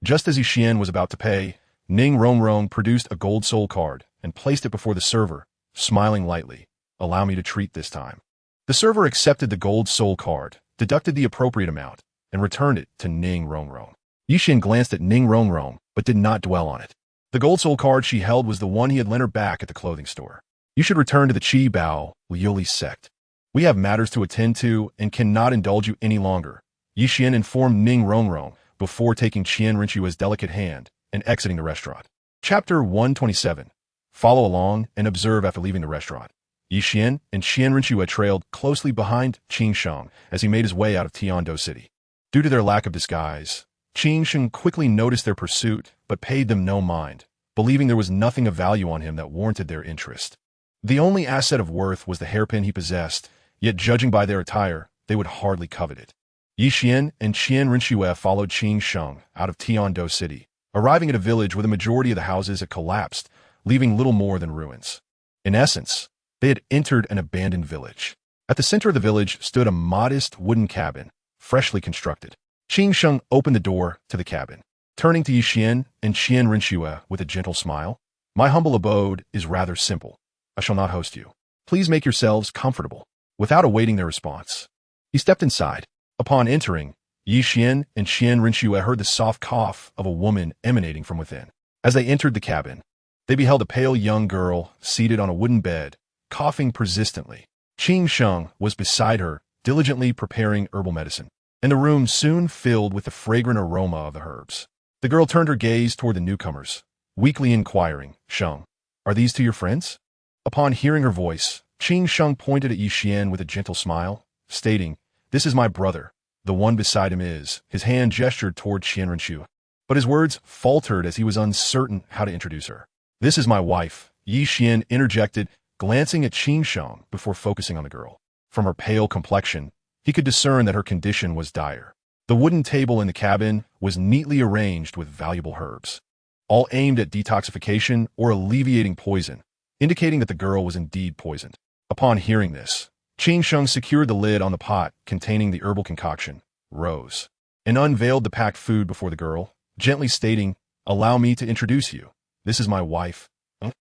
Just as Yi Xian was about to pay, Ning Rongrong produced a gold soul card and placed it before the server, smiling lightly, "Allow me to treat this time." The server accepted the gold soul card, deducted the appropriate amount, and returned it to Ning Rongrong. Yi Xian glanced at Ning Rongrong, but did not dwell on it. The gold soul card she held was the one he had lent her back at the clothing store. "You should return to the Qi Bao Liuli sect. We have matters to attend to and cannot indulge you any longer, Yi Qian informed Ning Rongrong before taking Qian Rinchua's delicate hand and exiting the restaurant. Chapter 127. Follow along and observe after leaving the restaurant. Yi Qian and Qian Rinchua trailed closely behind Qing Sheng as he made his way out of Tiando City. Due to their lack of disguise, Qing Sheng quickly noticed their pursuit but paid them no mind, believing there was nothing of value on him that warranted their interest. The only asset of worth was the hairpin he possessed, yet judging by their attire, they would hardly covet it. Yi Qian and Qian Rinchua followed Qing Sheng out of Tiando City, arriving at a village where the majority of the houses had collapsed, leaving little more than ruins. In essence, they had entered an abandoned village. At the center of the village stood a modest wooden cabin, freshly constructed. Qing Sheng opened the door to the cabin, turning to Yi Qian and Qian Rinchua with a gentle smile. My humble abode is rather simple. I shall not host you. Please make yourselves comfortable. Without awaiting their response, he stepped inside. Upon entering, Yi Qian and Qian Rinchua heard the soft cough of a woman emanating from within. As they entered the cabin, they beheld a pale young girl seated on a wooden bed, coughing persistently. Qing Sheng was beside her, diligently preparing herbal medicine, and the room soon filled with the fragrant aroma of the herbs. The girl turned her gaze toward the newcomers, weakly inquiring, Sheng, are these two your friends? Upon hearing her voice, Qing Sheng pointed at Yi Qian with a gentle smile, stating, This is my brother. The one beside him is. His hand gestured toward Qian Rinchu, but his words faltered as he was uncertain how to introduce her. This is my wife, Yi Qian interjected, glancing at Qing Sheng before focusing on the girl. From her pale complexion, he could discern that her condition was dire. The wooden table in the cabin was neatly arranged with valuable herbs, all aimed at detoxification or alleviating poison, indicating that the girl was indeed poisoned. Upon hearing this, Qing Sheng secured the lid on the pot containing the herbal concoction, rose, and unveiled the packed food before the girl, gently stating, Allow me to introduce you. This is my wife.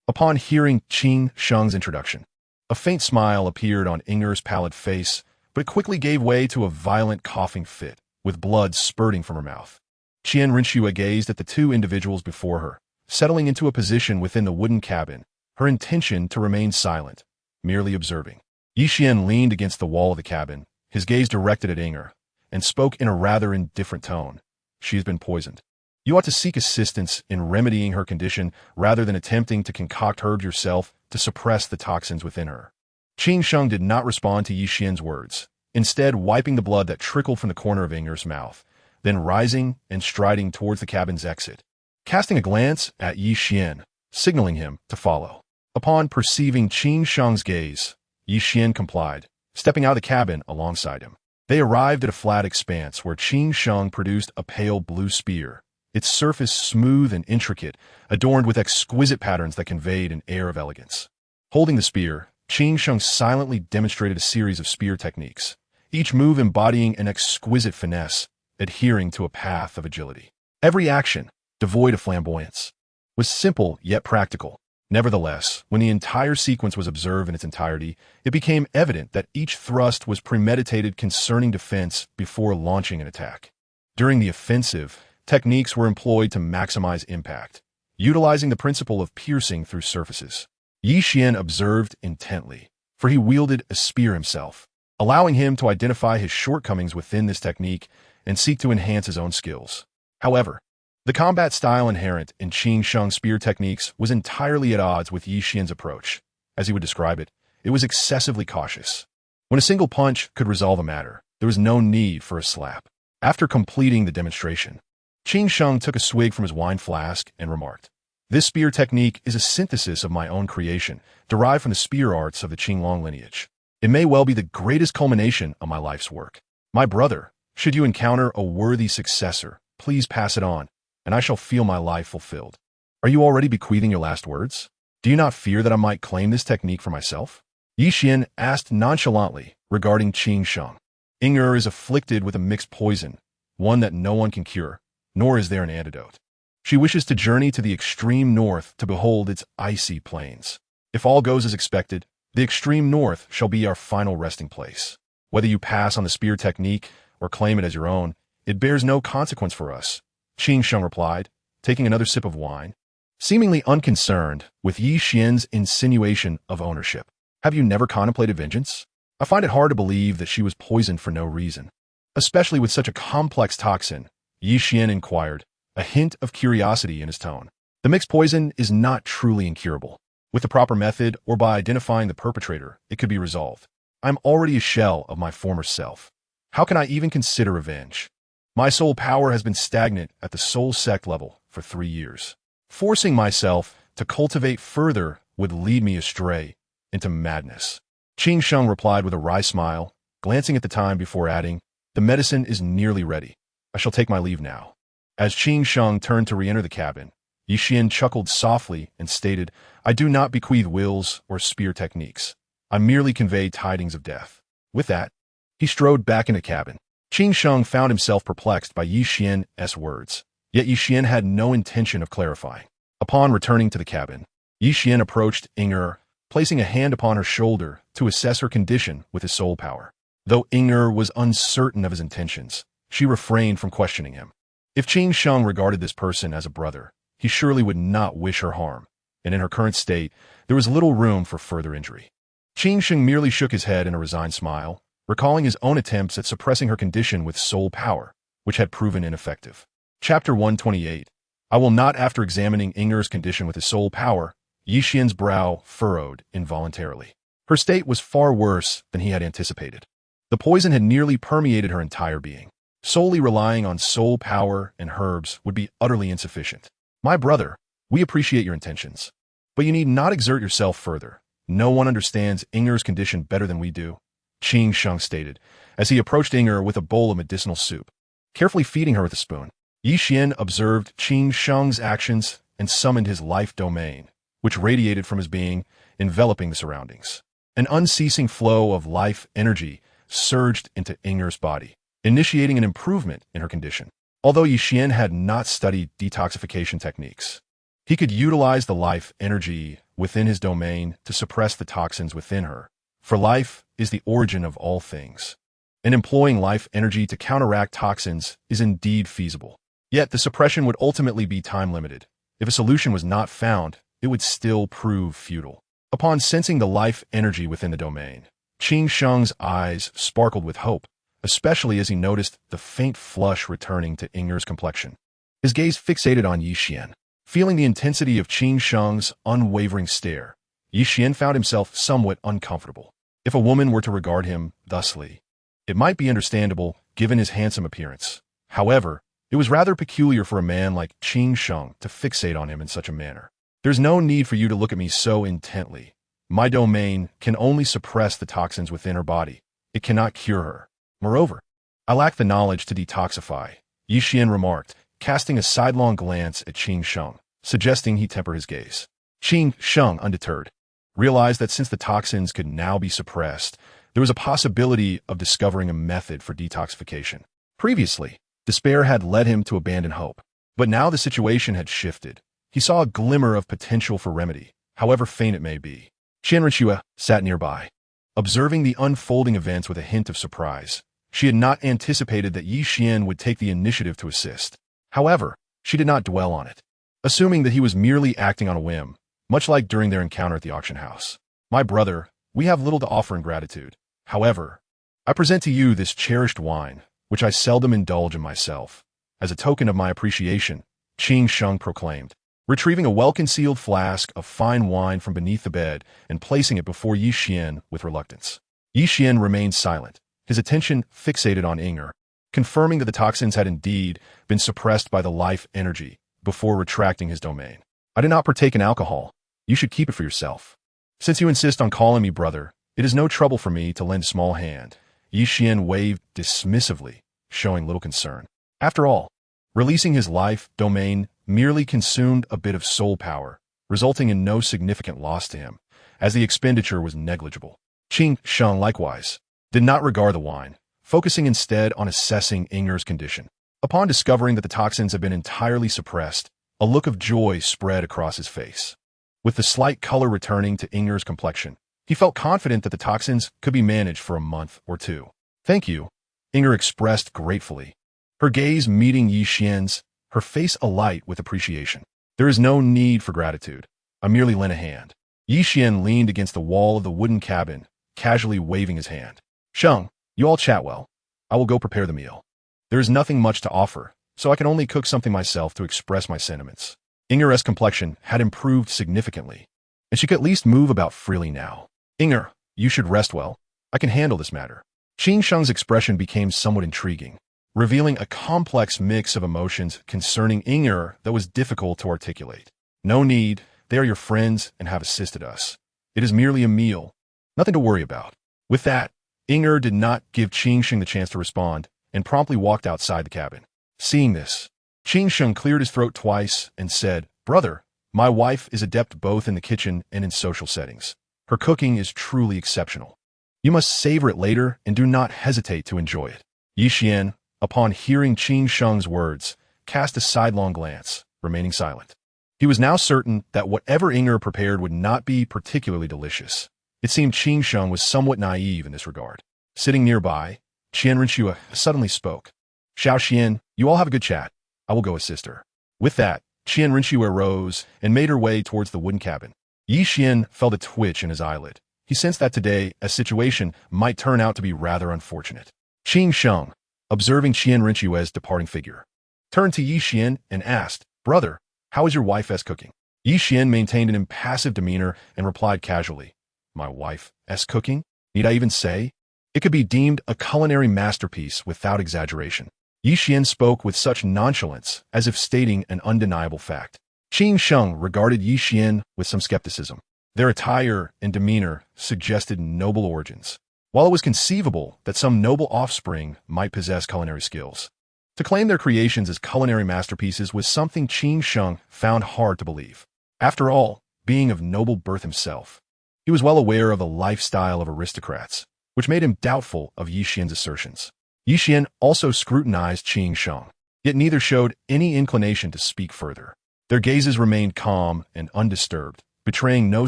Upon hearing Qing Sheng's introduction, a faint smile appeared on Inger's pallid face, but it quickly gave way to a violent coughing fit, with blood spurting from her mouth. Qian Rinchua gazed at the two individuals before her, settling into a position within the wooden cabin, her intention to remain silent, merely observing. Yi Qian leaned against the wall of the cabin, his gaze directed at Inger, and spoke in a rather indifferent tone. She has been poisoned. You ought to seek assistance in remedying her condition rather than attempting to concoct herbs yourself to suppress the toxins within her. Qing Sheng did not respond to Yi Qian's words, instead wiping the blood that trickled from the corner of Inger's mouth, then rising and striding towards the cabin's exit, casting a glance at Yi Qian, signaling him to follow. Upon perceiving Qing Sheng's gaze, Yi Qian complied, stepping out of the cabin alongside him. They arrived at a flat expanse where Qing Sheng produced a pale blue spear, its surface smooth and intricate, adorned with exquisite patterns that conveyed an air of elegance. Holding the spear, Qing Sheng silently demonstrated a series of spear techniques, each move embodying an exquisite finesse, adhering to a path of agility. Every action, devoid of flamboyance, was simple yet practical. Nevertheless, when the entire sequence was observed in its entirety, it became evident that each thrust was premeditated concerning defense before launching an attack. During the offensive, techniques were employed to maximize impact, utilizing the principle of piercing through surfaces. Yi Qian observed intently, for he wielded a spear himself, allowing him to identify his shortcomings within this technique and seek to enhance his own skills. However, the combat style inherent in Qing Sheng's spear techniques was entirely at odds with Yi Qian's approach. As he would describe it, it was excessively cautious. When a single punch could resolve a matter, there was no need for a slap. After completing the demonstration, Qing Sheng took a swig from his wine flask and remarked, This spear technique is a synthesis of my own creation, derived from the spear arts of the Qinglong lineage. It may well be the greatest culmination of my life's work. My brother, should you encounter a worthy successor, please pass it on, and I shall feel my life fulfilled. Are you already bequeathing your last words? Do you not fear that I might claim this technique for myself? Yi Qian asked nonchalantly regarding Qing Sheng. Inger is afflicted with a mixed poison, one that no one can cure, nor is there an antidote. She wishes to journey to the extreme north to behold its icy plains. If all goes as expected, the extreme north shall be our final resting place. Whether you pass on the spear technique or claim it as your own, it bears no consequence for us, Qing Sheng replied, taking another sip of wine, seemingly unconcerned with Yi Qian's insinuation of ownership. Have you never contemplated vengeance? I find it hard to believe that she was poisoned for no reason. Especially with such a complex toxin, Qian inquired, a hint of curiosity in his tone. The mixed poison is not truly incurable. With the proper method or by identifying the perpetrator, it could be resolved. I'm already a shell of my former self. How can I even consider revenge? My soul power has been stagnant at the soul sect level for 3 years. Forcing myself to cultivate further would lead me astray into madness. Qing Sheng replied with a wry smile, glancing at the time before adding, "The medicine is nearly ready. I shall take my leave now." As Qing Sheng turned to re-enter the cabin, Qian chuckled softly and stated, "I do not bequeath wills or spear techniques. I merely convey tidings of death." With that, he strode back into the cabin. Qing Sheng found himself perplexed by Qian's words, yet Qian had no intention of clarifying. Upon returning to the cabin, Qian approached Inger, placing a hand upon her shoulder to assess her condition with his soul power. Though Inger was uncertain of his intentions, she refrained from questioning him. If Qing Sheng regarded this person as a brother, he surely would not wish her harm, and in her current state, there was little room for further injury. Qing Sheng merely shook his head in a resigned smile, recalling his own attempts at suppressing her condition with soul power, which had proven ineffective. Chapter 128. I will not. After examining Inger's condition with his soul power, Qian's brow furrowed involuntarily. Her state was far worse than he had anticipated. The poison had nearly permeated her entire being. Solely relying on soul power and herbs would be utterly insufficient. My brother, we appreciate your intentions, but you need not exert yourself further. No one understands Inger's condition better than we do, Qing Sheng stated, as he approached Inger with a bowl of medicinal soup. Carefully feeding her with a spoon, Qian observed Qing Sheng's actions and summoned his life domain, which radiated from his being, enveloping the surroundings. An unceasing flow of life energy surged into Inger's body, initiating an improvement in her condition. Although Qian had not studied detoxification techniques, he could utilize the life energy within his domain to suppress the toxins within her, for life is the origin of all things. And employing life energy to counteract toxins is indeed feasible. Yet the suppression would ultimately be time-limited. If a solution was not found, it would still prove futile. Upon sensing the life energy within the domain, Qing Sheng's eyes sparkled with hope, especially as he noticed the faint flush returning to Inger's complexion. His gaze fixated on Qian. Feeling the intensity of Qing Sheng's unwavering stare, Qian found himself somewhat uncomfortable. If a woman were to regard him thusly, it might be understandable given his handsome appearance. However, it was rather peculiar for a man like Qing Sheng to fixate on him in such a manner. There's no need for you to look at me so intently. My domain can only suppress the toxins within her body. It cannot cure her. Moreover, I lack the knowledge to detoxify, Qian remarked, casting a sidelong glance at Qing Sheng, suggesting he temper his gaze. Qing Sheng, undeterred, realized that since the toxins could now be suppressed, there was a possibility of discovering a method for detoxification. Previously, despair had led him to abandon hope, but now the situation had shifted. He saw a glimmer of potential for remedy, however faint it may be. Qian sat nearby, observing the unfolding events with a hint of surprise. She had not anticipated that Qian would take the initiative to assist. However, she did not dwell on it, assuming that he was merely acting on a whim, much like during their encounter at the auction house. My brother, we have little to offer in gratitude. However, I present to you this cherished wine, which I seldom indulge in myself. As a token of my appreciation, Qing Sheng proclaimed, retrieving a well-concealed flask of fine wine from beneath the bed and placing it before Qian with reluctance. Qian remained silent, his attention fixated on Inger, confirming that the toxins had indeed been suppressed by the life energy before retracting his domain. I did not partake in alcohol. You should keep it for yourself. Since you insist on calling me brother, it is no trouble for me to lend a small hand. Qian waved dismissively, showing little concern. After all, releasing his life domain merely consumed a bit of soul power, resulting in no significant loss to him, as the expenditure was negligible. Qing Sheng likewise did not regard the wine, focusing instead on assessing Inger's condition. Upon discovering that the toxins had been entirely suppressed, a look of joy spread across his face. With the slight color returning to Inger's complexion, he felt confident that the toxins could be managed for a month or two. Thank you, Inger expressed gratefully, her gaze meeting Qian's, her face alight with appreciation. There is no need for gratitude. I merely lent a hand. Qian leaned against the wall of the wooden cabin, casually waving his hand. Sheng, you all chat well. I will go prepare the meal. There is nothing much to offer, so I can only cook something myself to express my sentiments. Inger's complexion had improved significantly, and she could at least move about freely now. Inger, you should rest well. I can handle this matter. Qin Sheng's expression became somewhat intriguing, revealing a complex mix of emotions concerning Inger that was difficult to articulate. No need, they are your friends and have assisted us. It is merely a meal, nothing to worry about. With that, Inger did not give Qin Sheng the chance to respond and promptly walked outside the cabin. Seeing this, Qin Sheng cleared his throat twice and said, Brother, my wife is adept both in the kitchen and in social settings. Her cooking is truly exceptional. You must savor it later and do not hesitate to enjoy it. Yi Qian, upon hearing Qin Sheng's words, cast a sidelong glance, remaining silent. He was now certain that whatever Inger prepared would not be particularly delicious. It seemed Qin Sheng was somewhat naive in this regard. Sitting nearby, Qian Renshua suddenly spoke. Xiao Xian, you all have a good chat. I will go assist her. With that, Qian Renshua rose and made her way towards the wooden cabin. Yi Qian felt a twitch in his eyelid. He sensed that today a situation might turn out to be rather unfortunate. Qin Sheng, observing Qian Renshua's departing figure, turned to Yi Qian and asked, Brother, how is your wife's cooking? Yi Qian maintained an impassive demeanor and replied casually, My wife's cooking? Need I even say? It could be deemed a culinary masterpiece without exaggeration. Yi Qian spoke with such nonchalance as if stating an undeniable fact. Qin Sheng regarded Yi Qian with some skepticism. Their attire and demeanor suggested noble origins, while it was conceivable that some noble offspring might possess culinary skills. To claim their creations as culinary masterpieces was something Qin Sheng found hard to believe. After all, being of noble birth himself, he was well aware of the lifestyle of aristocrats, which made him doubtful of Yi Qian's assertions. Yi Qian also scrutinized Qin Sheng, yet neither showed any inclination to speak further. Their gazes remained calm and undisturbed, betraying no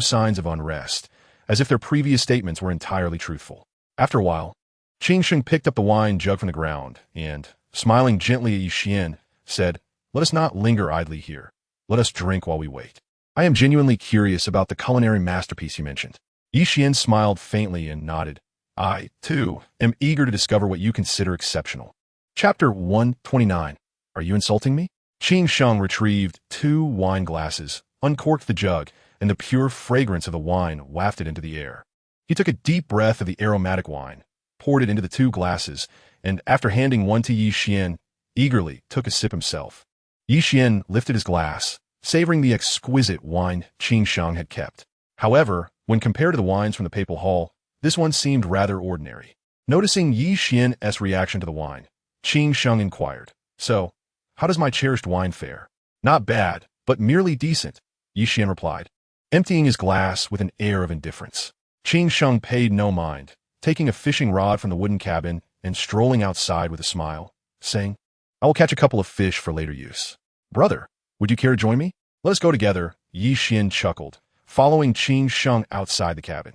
signs of unrest, as if their previous statements were entirely truthful. After a while, Qin Sheng picked up the wine jug from the ground and, smiling gently at Yi Qian, said, Let us not linger idly here. Let us drink while we wait. I am genuinely curious about the culinary masterpiece you mentioned. Yi Qian smiled faintly and nodded. I, too, am eager to discover what you consider exceptional. Chapter 129. Are you insulting me? Qin Sheng retrieved 2 wine glasses, uncorked the jug, and the pure fragrance of the wine wafted into the air. He took a deep breath of the aromatic wine, poured it into the 2 glasses, and after handing one to Yi Qian, eagerly took a sip himself. Yi Qian lifted his glass, savoring the exquisite wine Qin Sheng had kept. However, when compared to the wines from the papal hall, this one seemed rather ordinary. Noticing Yi Qian's reaction to the wine, Qin Sheng inquired, So, how does my cherished wine fare? Not bad, but merely decent, Yi Qian replied, emptying his glass with an air of indifference. Qin Sheng paid no mind, taking a fishing rod from the wooden cabin and strolling outside with a smile, saying, I will catch a couple of fish for later use. Brother, would you care to join me? Let us go together, Yi Qian chuckled, following Qin Sheng outside the cabin.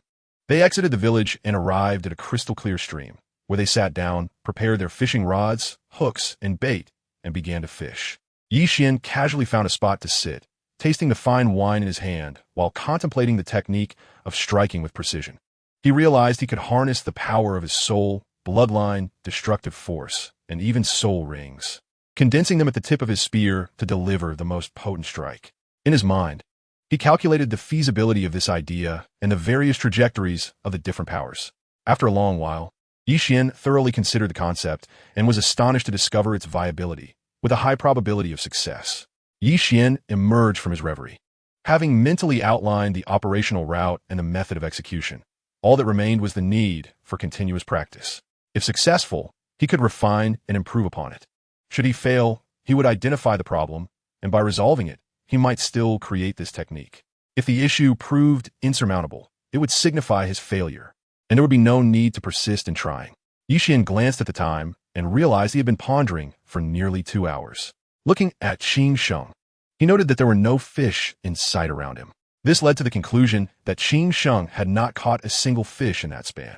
They exited the village and arrived at a crystal-clear stream, where they sat down, prepared their fishing rods, hooks, and bait, and began to fish. Yi Qian casually found a spot to sit, tasting the fine wine in his hand while contemplating the technique of striking with precision. He realized he could harness the power of his soul, bloodline, destructive force, and even soul rings, condensing them at the tip of his spear to deliver the most potent strike. In his mind, he calculated the feasibility of this idea and the various trajectories of the different powers. After a long while, Yi Qian thoroughly considered the concept and was astonished to discover its viability, with a high probability of success. Yi Qian emerged from his reverie, having mentally outlined the operational route and the method of execution. All that remained was the need for continuous practice. If successful, he could refine and improve upon it. Should he fail, he would identify the problem, and by resolving it, he might still create this technique. If the issue proved insurmountable, it would signify his failure, and there would be no need to persist in trying. Yi Qian glanced at the time and realized he had been pondering for nearly 2 hours. Looking at Qin Sheng, he noted that there were no fish in sight around him. This led to the conclusion that Qin Sheng had not caught a single fish in that span.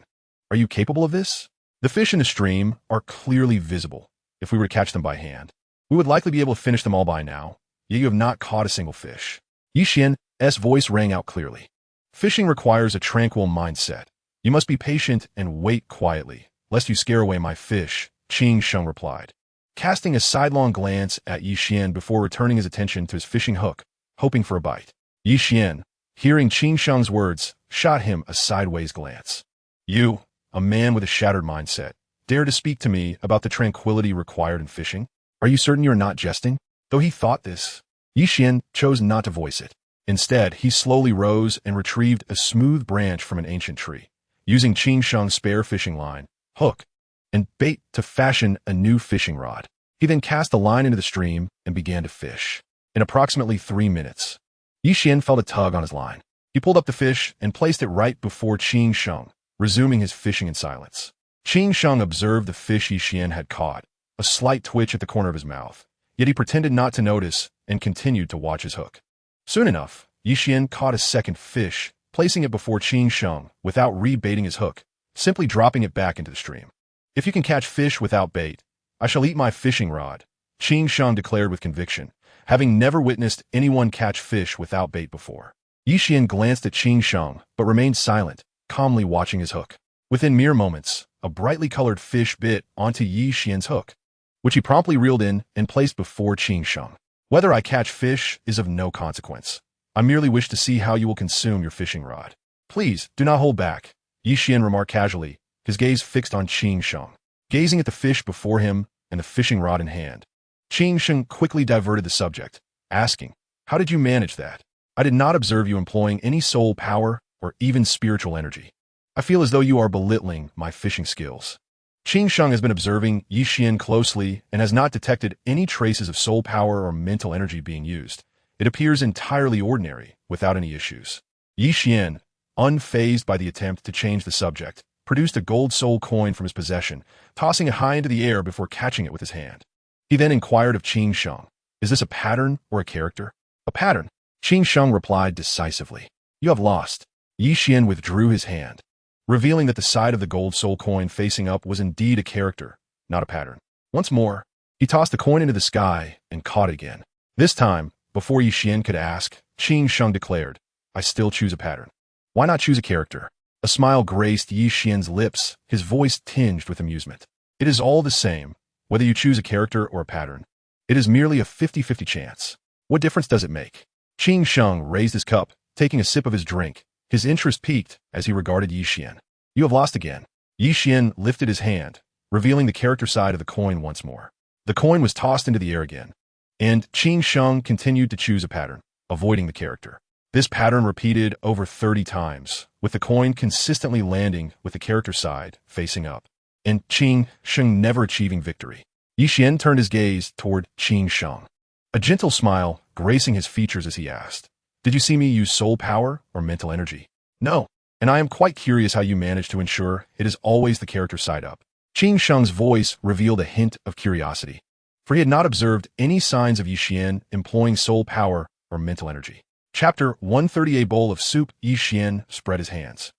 Are you capable of this? The fish in the stream are clearly visible. If we were to catch them by hand, we would likely be able to finish them all by now, yet you have not caught a single fish. Yi Qian's voice rang out clearly. Fishing requires a tranquil mindset. You must be patient and wait quietly, lest you scare away my fish, Qing Sheng replied, casting a sidelong glance at Yi Xian before returning his attention to his fishing hook, hoping for a bite. Yi Xian, hearing Qing Sheng's words, shot him a sideways glance. You, a man with a shattered mindset, dare to speak to me about the tranquility required in fishing? Are you certain you are not jesting? Though he thought this, Yi Xian chose not to voice it. Instead, he slowly rose and retrieved a smooth branch from an ancient tree, using Qing Sheng's spare fishing line, hook, and bait to fashion a new fishing rod. He then cast the line into the stream and began to fish. In approximately 3 minutes, Yi Xian felt a tug on his line. He pulled up the fish and placed it right before Qing Sheng, resuming his fishing in silence. Qing Sheng observed the fish Yi Xian had caught, a slight twitch at the corner of his mouth, yet he pretended not to notice and continued to watch his hook. Soon enough, Yi Xian caught a second fish, placing it before Qing Sheng without rebaiting his hook, simply dropping it back into the stream. If you can catch fish without bait, I shall eat my fishing rod, Qing Sheng declared with conviction, having never witnessed anyone catch fish without bait before. Yi Xian glanced at Qing Sheng, but remained silent, calmly watching his hook. Within mere moments, a brightly colored fish bit onto Yi Xian's hook, which he promptly reeled in and placed before Qing Sheng. Whether I catch fish is of no consequence. I merely wish to see how you will consume your fishing rod. Please, do not hold back, Yi Xian remarked casually, his gaze fixed on Qing Sheng, gazing at the fish before him and the fishing rod in hand. Qing Sheng quickly diverted the subject, asking, "How did you manage that? I did not observe you employing any soul power or even spiritual energy. I feel as though you are belittling my fishing skills." Qing Sheng has been observing Yi Xian closely and has not detected any traces of soul power or mental energy being used. It appears entirely ordinary, without any issues. Yi Xian, unfazed by the attempt to change the subject, produced a gold soul coin from his possession, tossing it high into the air before catching it with his hand. He then inquired of Qing Sheng, "Is this a pattern or a character?" "A pattern," Qing Sheng replied decisively. "You have lost." Yi Xian withdrew his hand, revealing that the side of the gold soul coin facing up was indeed a character, not a pattern. Once more, he tossed the coin into the sky and caught it again. This time, before Yi Xian could ask, Qing Sheng declared, "I still choose a pattern." "Why not choose a character?" A smile graced Yi Xian's lips, his voice tinged with amusement. "It is all the same, whether you choose a character or a pattern. It is merely a 50-50 chance. What difference does it make?" Qing Sheng raised his cup, taking a sip of his drink, his interest piqued as he regarded Yi Xian. "You have lost again." Yi Xian lifted his hand, revealing the character side of the coin once more. The coin was tossed into the air again, and Qing Sheng continued to choose a pattern, avoiding the character. This pattern repeated over 30 times, with the coin consistently landing with the character side facing up, and Qing Sheng never achieving victory. Yi Xian turned his gaze toward Qing Sheng, a gentle smile gracing his features as he asked, "Did you see me use soul power or mental energy?" "No, and I am quite curious how you manage to ensure it is always the character side up." Qing Sheng's voice revealed a hint of curiosity, for he had not observed any signs of Yi Xian employing soul power or mental energy. Chapter 130. A bowl of soup. Yi Xian spread his hands,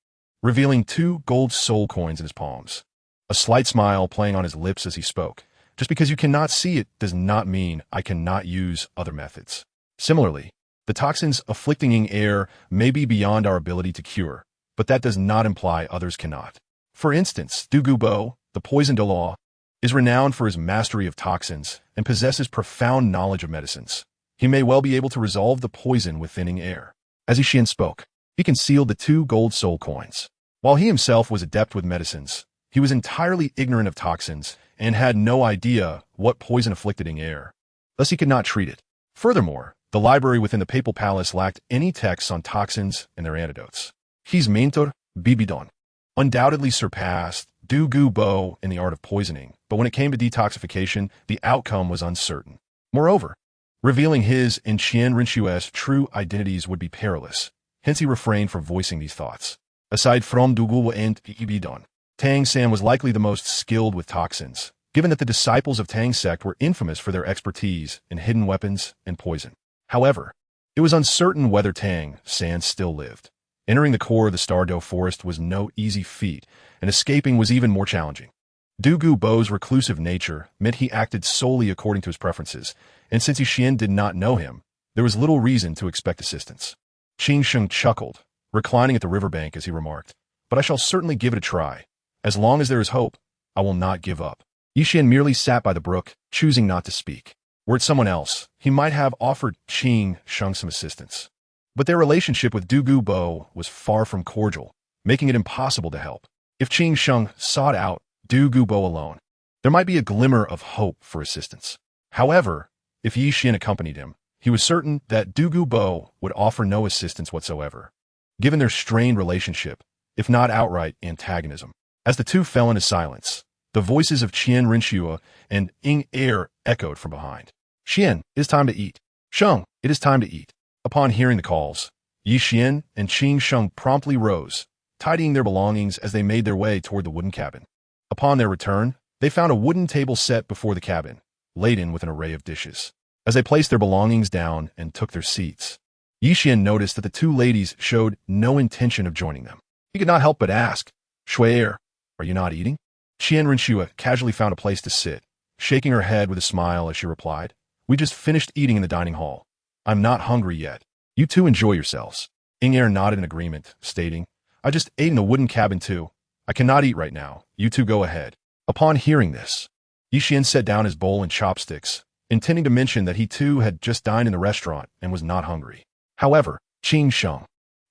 revealing 2 gold soul coins in his palms, a slight smile playing on his lips as he spoke. "Just because you cannot see it does not mean I cannot use other methods. Similarly, the toxins afflicting air may be beyond our ability to cure, but that does not imply others cannot. For instance, Douluo, the poison Douluo, is renowned for his mastery of toxins and possesses profound knowledge of medicines. He may well be able to resolve the poison with thinning air." As Yi Xian spoke, he concealed the 2 gold soul coins. While he himself was adept with medicines, he was entirely ignorant of toxins and had no idea what poison afflicted air. Thus he could not treat it. Furthermore, the library within the papal palace lacked any texts on toxins and their antidotes. His mentor, BibiDong, undoubtedly surpassed Douluo in the art of poisoning, but when it came to detoxification, the outcome was uncertain. Moreover, revealing his and Qian Rinshue's true identities would be perilous, hence he refrained from voicing these thoughts. Aside from Douluo and BibiDong, Tang San was likely the most skilled with toxins, given that the disciples of Tang sect were infamous for their expertise in hidden weapons and poison. However, it was uncertain whether Tang San still lived. Entering the core of the Stardow forest was no easy feat, and escaping was even more challenging. Douluo's reclusive nature meant he acted solely according to his preferences, and since Yi Xian did not know him, there was little reason to expect assistance. Qing Sheng chuckled, reclining at the riverbank as he remarked, but I shall certainly give it a try. As long as there is hope, I will not give up. Qian merely sat by the brook, choosing not to speak. Were it someone else, he might have offered Qing Sheng some assistance. But their relationship with Douluo was far from cordial, making it impossible to help. If Qing Sheng sought out Douluo alone, there might be a glimmer of hope for assistance. However, if Qian accompanied him, he was certain that Douluo would offer no assistance whatsoever, given their strained relationship, if not outright antagonism. As the two fell into silence, the voices of Qian Rinshua and IKneeled echoed from behind. Qian, it is time to eat. Sheng, it is time to eat. Upon hearing the calls, Qian and Qing Sheng promptly rose, tidying their belongings as they made their way toward the wooden cabin. Upon their return, they found a wooden table set before the cabin, laden with an array of dishes. As they placed their belongings down and took their seats, Qian noticed that the two ladies showed no intention of joining them. He could not help but ask, Shui'er, are you not eating? Qian Rinshua casually found a place to sit, shaking her head with a smile as she replied, We just finished eating in the dining hall. I'm not hungry yet. You two enjoy yourselves. IKneeled nodded in agreement, stating, I just ate in the wooden cabin too. I cannot eat right now. You two go ahead. Upon hearing this, Qian set down his bowl and chopsticks, intending to mention that he too had just dined in the restaurant and was not hungry. However, Qing Sheng,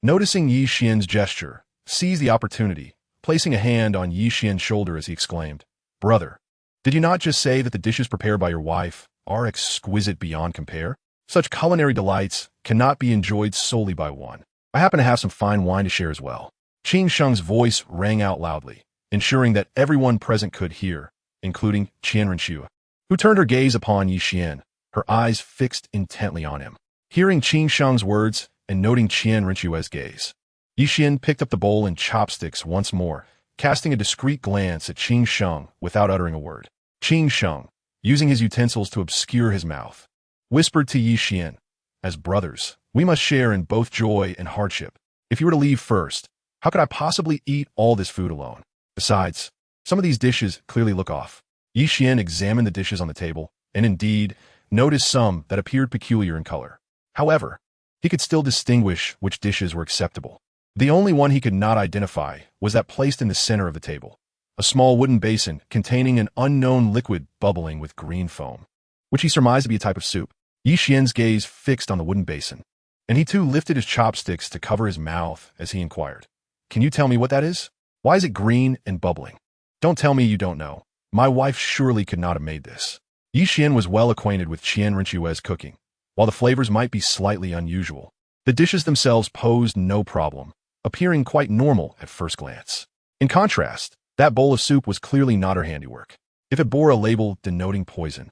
noticing Qian's gesture, seized the opportunity, placing a hand on Qian's shoulder as he exclaimed, Brother, did you not just say that the dishes prepared by your wife are exquisite beyond compare? Such culinary delights cannot be enjoyed solely by one. I happen to have some fine wine to share as well. Qing Sheng's voice rang out loudly, ensuring that everyone present could hear, including Qian Rinshua, who turned her gaze upon Qian, her eyes fixed intently on him. Hearing Qing Sheng's words and noting Qian Rinshua's gaze, Qian picked up the bowl and chopsticks once more, casting a discreet glance at Qing Sheng without uttering a word. Qing Sheng, using his utensils to obscure his mouth, whispered to Qian, As brothers, we must share in both joy and hardship. If you were to leave first, how could I possibly eat all this food alone? Besides, some of these dishes clearly look off. Qian examined the dishes on the table, and indeed, noticed some that appeared peculiar in color. However, he could still distinguish which dishes were acceptable. The only one he could not identify was that placed in the center of the table, a small wooden basin containing an unknown liquid bubbling with green foam, which he surmised to be a type of soup. Qian's gaze fixed on the wooden basin, and he too lifted his chopsticks to cover his mouth as he inquired, Can you tell me what that is? Why is it green and bubbling? Don't tell me you don't know. My wife surely could not have made this. Qian was well acquainted with Qian Rinshua's cooking. While the flavors might be slightly unusual, the dishes themselves posed no problem, appearing quite normal at first glance. In contrast, that bowl of soup was clearly not her handiwork. If it bore a label denoting poison,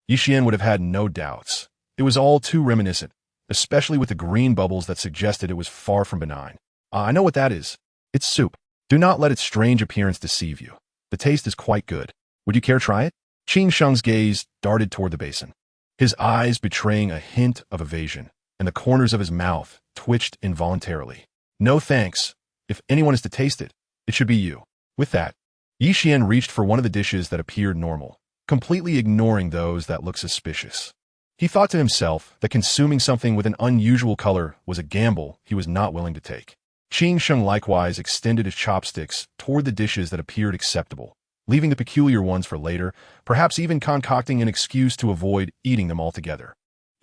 Qian would have had no doubts. It was all too reminiscent, especially with the green bubbles that suggested it was far from benign. I know what that is. It's soup. Do not let its strange appearance deceive you. The taste is quite good. Would you care to try it? Qing Sheng's gaze darted toward the basin, his eyes betraying a hint of evasion, and the corners of his mouth twitched involuntarily. No thanks. If anyone is to taste it, it should be you. With that, Qian reached for one of the dishes that appeared normal, completely ignoring those that looked suspicious. He thought to himself that consuming something with an unusual color was a gamble he was not willing to take. Qing Sheng likewise extended his chopsticks toward the dishes that appeared acceptable, leaving the peculiar ones for later, perhaps even concocting an excuse to avoid eating them altogether.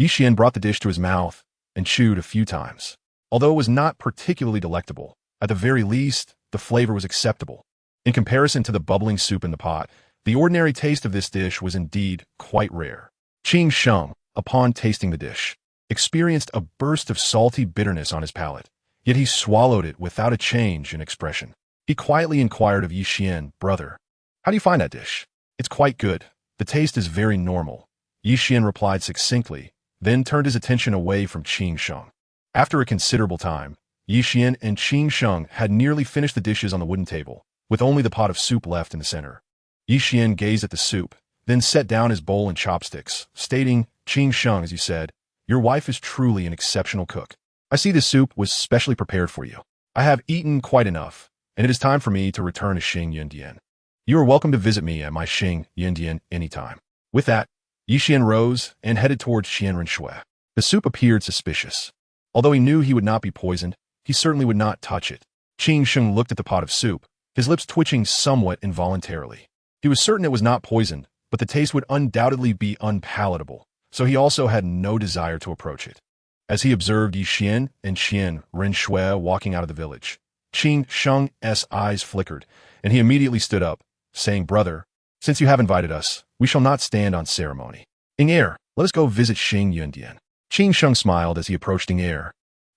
Qian brought the dish to his mouth and chewed a few times. Although it was not particularly delectable, at the very least, the flavor was acceptable. In comparison to the bubbling soup in the pot, the ordinary taste of this dish was indeed quite rare. Qing Sheng, upon tasting the dish, experienced a burst of salty bitterness on his palate, yet he swallowed it without a change in expression. He quietly inquired of Qian, Brother, how do you find that dish? It's quite good. The taste is very normal. Qian replied succinctly, then turned his attention away from Qing Sheng. After a considerable time, Qian and Qing Sheng had nearly finished the dishes on the wooden table, with only the pot of soup left in the center. Qian gazed at the soup, then set down his bowl and chopsticks, stating, Qing Sheng, as you said, your wife is truly an exceptional cook. I see this soup was specially prepared for you. I have eaten quite enough, and it is time for me to return to Xing Yundian. You are welcome to visit me at my Xing Yundian anytime. With that, Qian rose and headed towards Qian Rinshua. The soup appeared suspicious. Although he knew he would not be poisoned, he certainly would not touch it. Qin Sheng looked at the pot of soup, his lips twitching somewhat involuntarily. He was certain it was not poisoned, but the taste would undoubtedly be unpalatable, so he also had no desire to approach it. As he observed Yi Qian and Qian Renshui walking out of the village, Qin Sheng's eyes flickered, and he immediately stood up, saying, "Brother, since you have invited us, we shall not stand on ceremony. Ing'er, let us go visit Xing Yundian." Qin Sheng smiled as he approached Ing'er,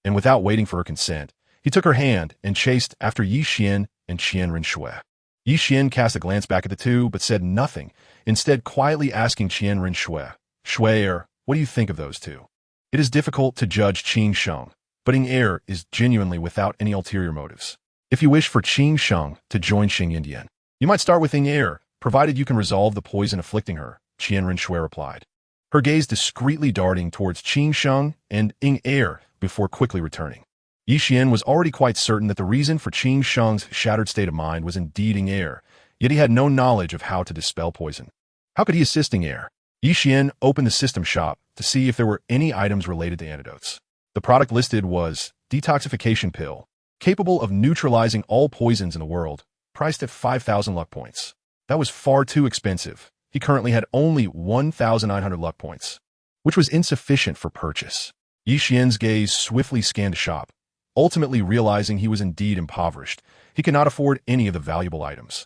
and without waiting for her consent, he took her hand and chased after Yi Qian and Qian Renshui. Yi Qian cast a glance back at the two, but said nothing, instead quietly asking Qian Renshui, "Shui, what do you think of those two?" It is difficult to judge Qin Sheng, but Ing'er is genuinely without any ulterior motives. If you wish for Qin Sheng to join Xing Yundian, you might start with Ing'er, provided you can resolve the poison afflicting her, Qian Renshui replied, her gaze discreetly darting towards Qin Sheng and Ing'er before quickly returning. Yi Qian was already quite certain that the reason for Qin Sheng's shattered state of mind was indeed Ing'er, yet he had no knowledge of how to dispel poison. How could he assist Ing'er? Yi Qian opened the system shop to see if there were any items related to antidotes. The product listed was detoxification pill, capable of neutralizing all poisons in the world, priced at 5,000 luck points. That was far too expensive. He currently had only 1,900 luck points, which was insufficient for purchase. Yi Qian's gaze swiftly scanned the shop, ultimately realizing he was indeed impoverished. He could not afford any of the valuable items,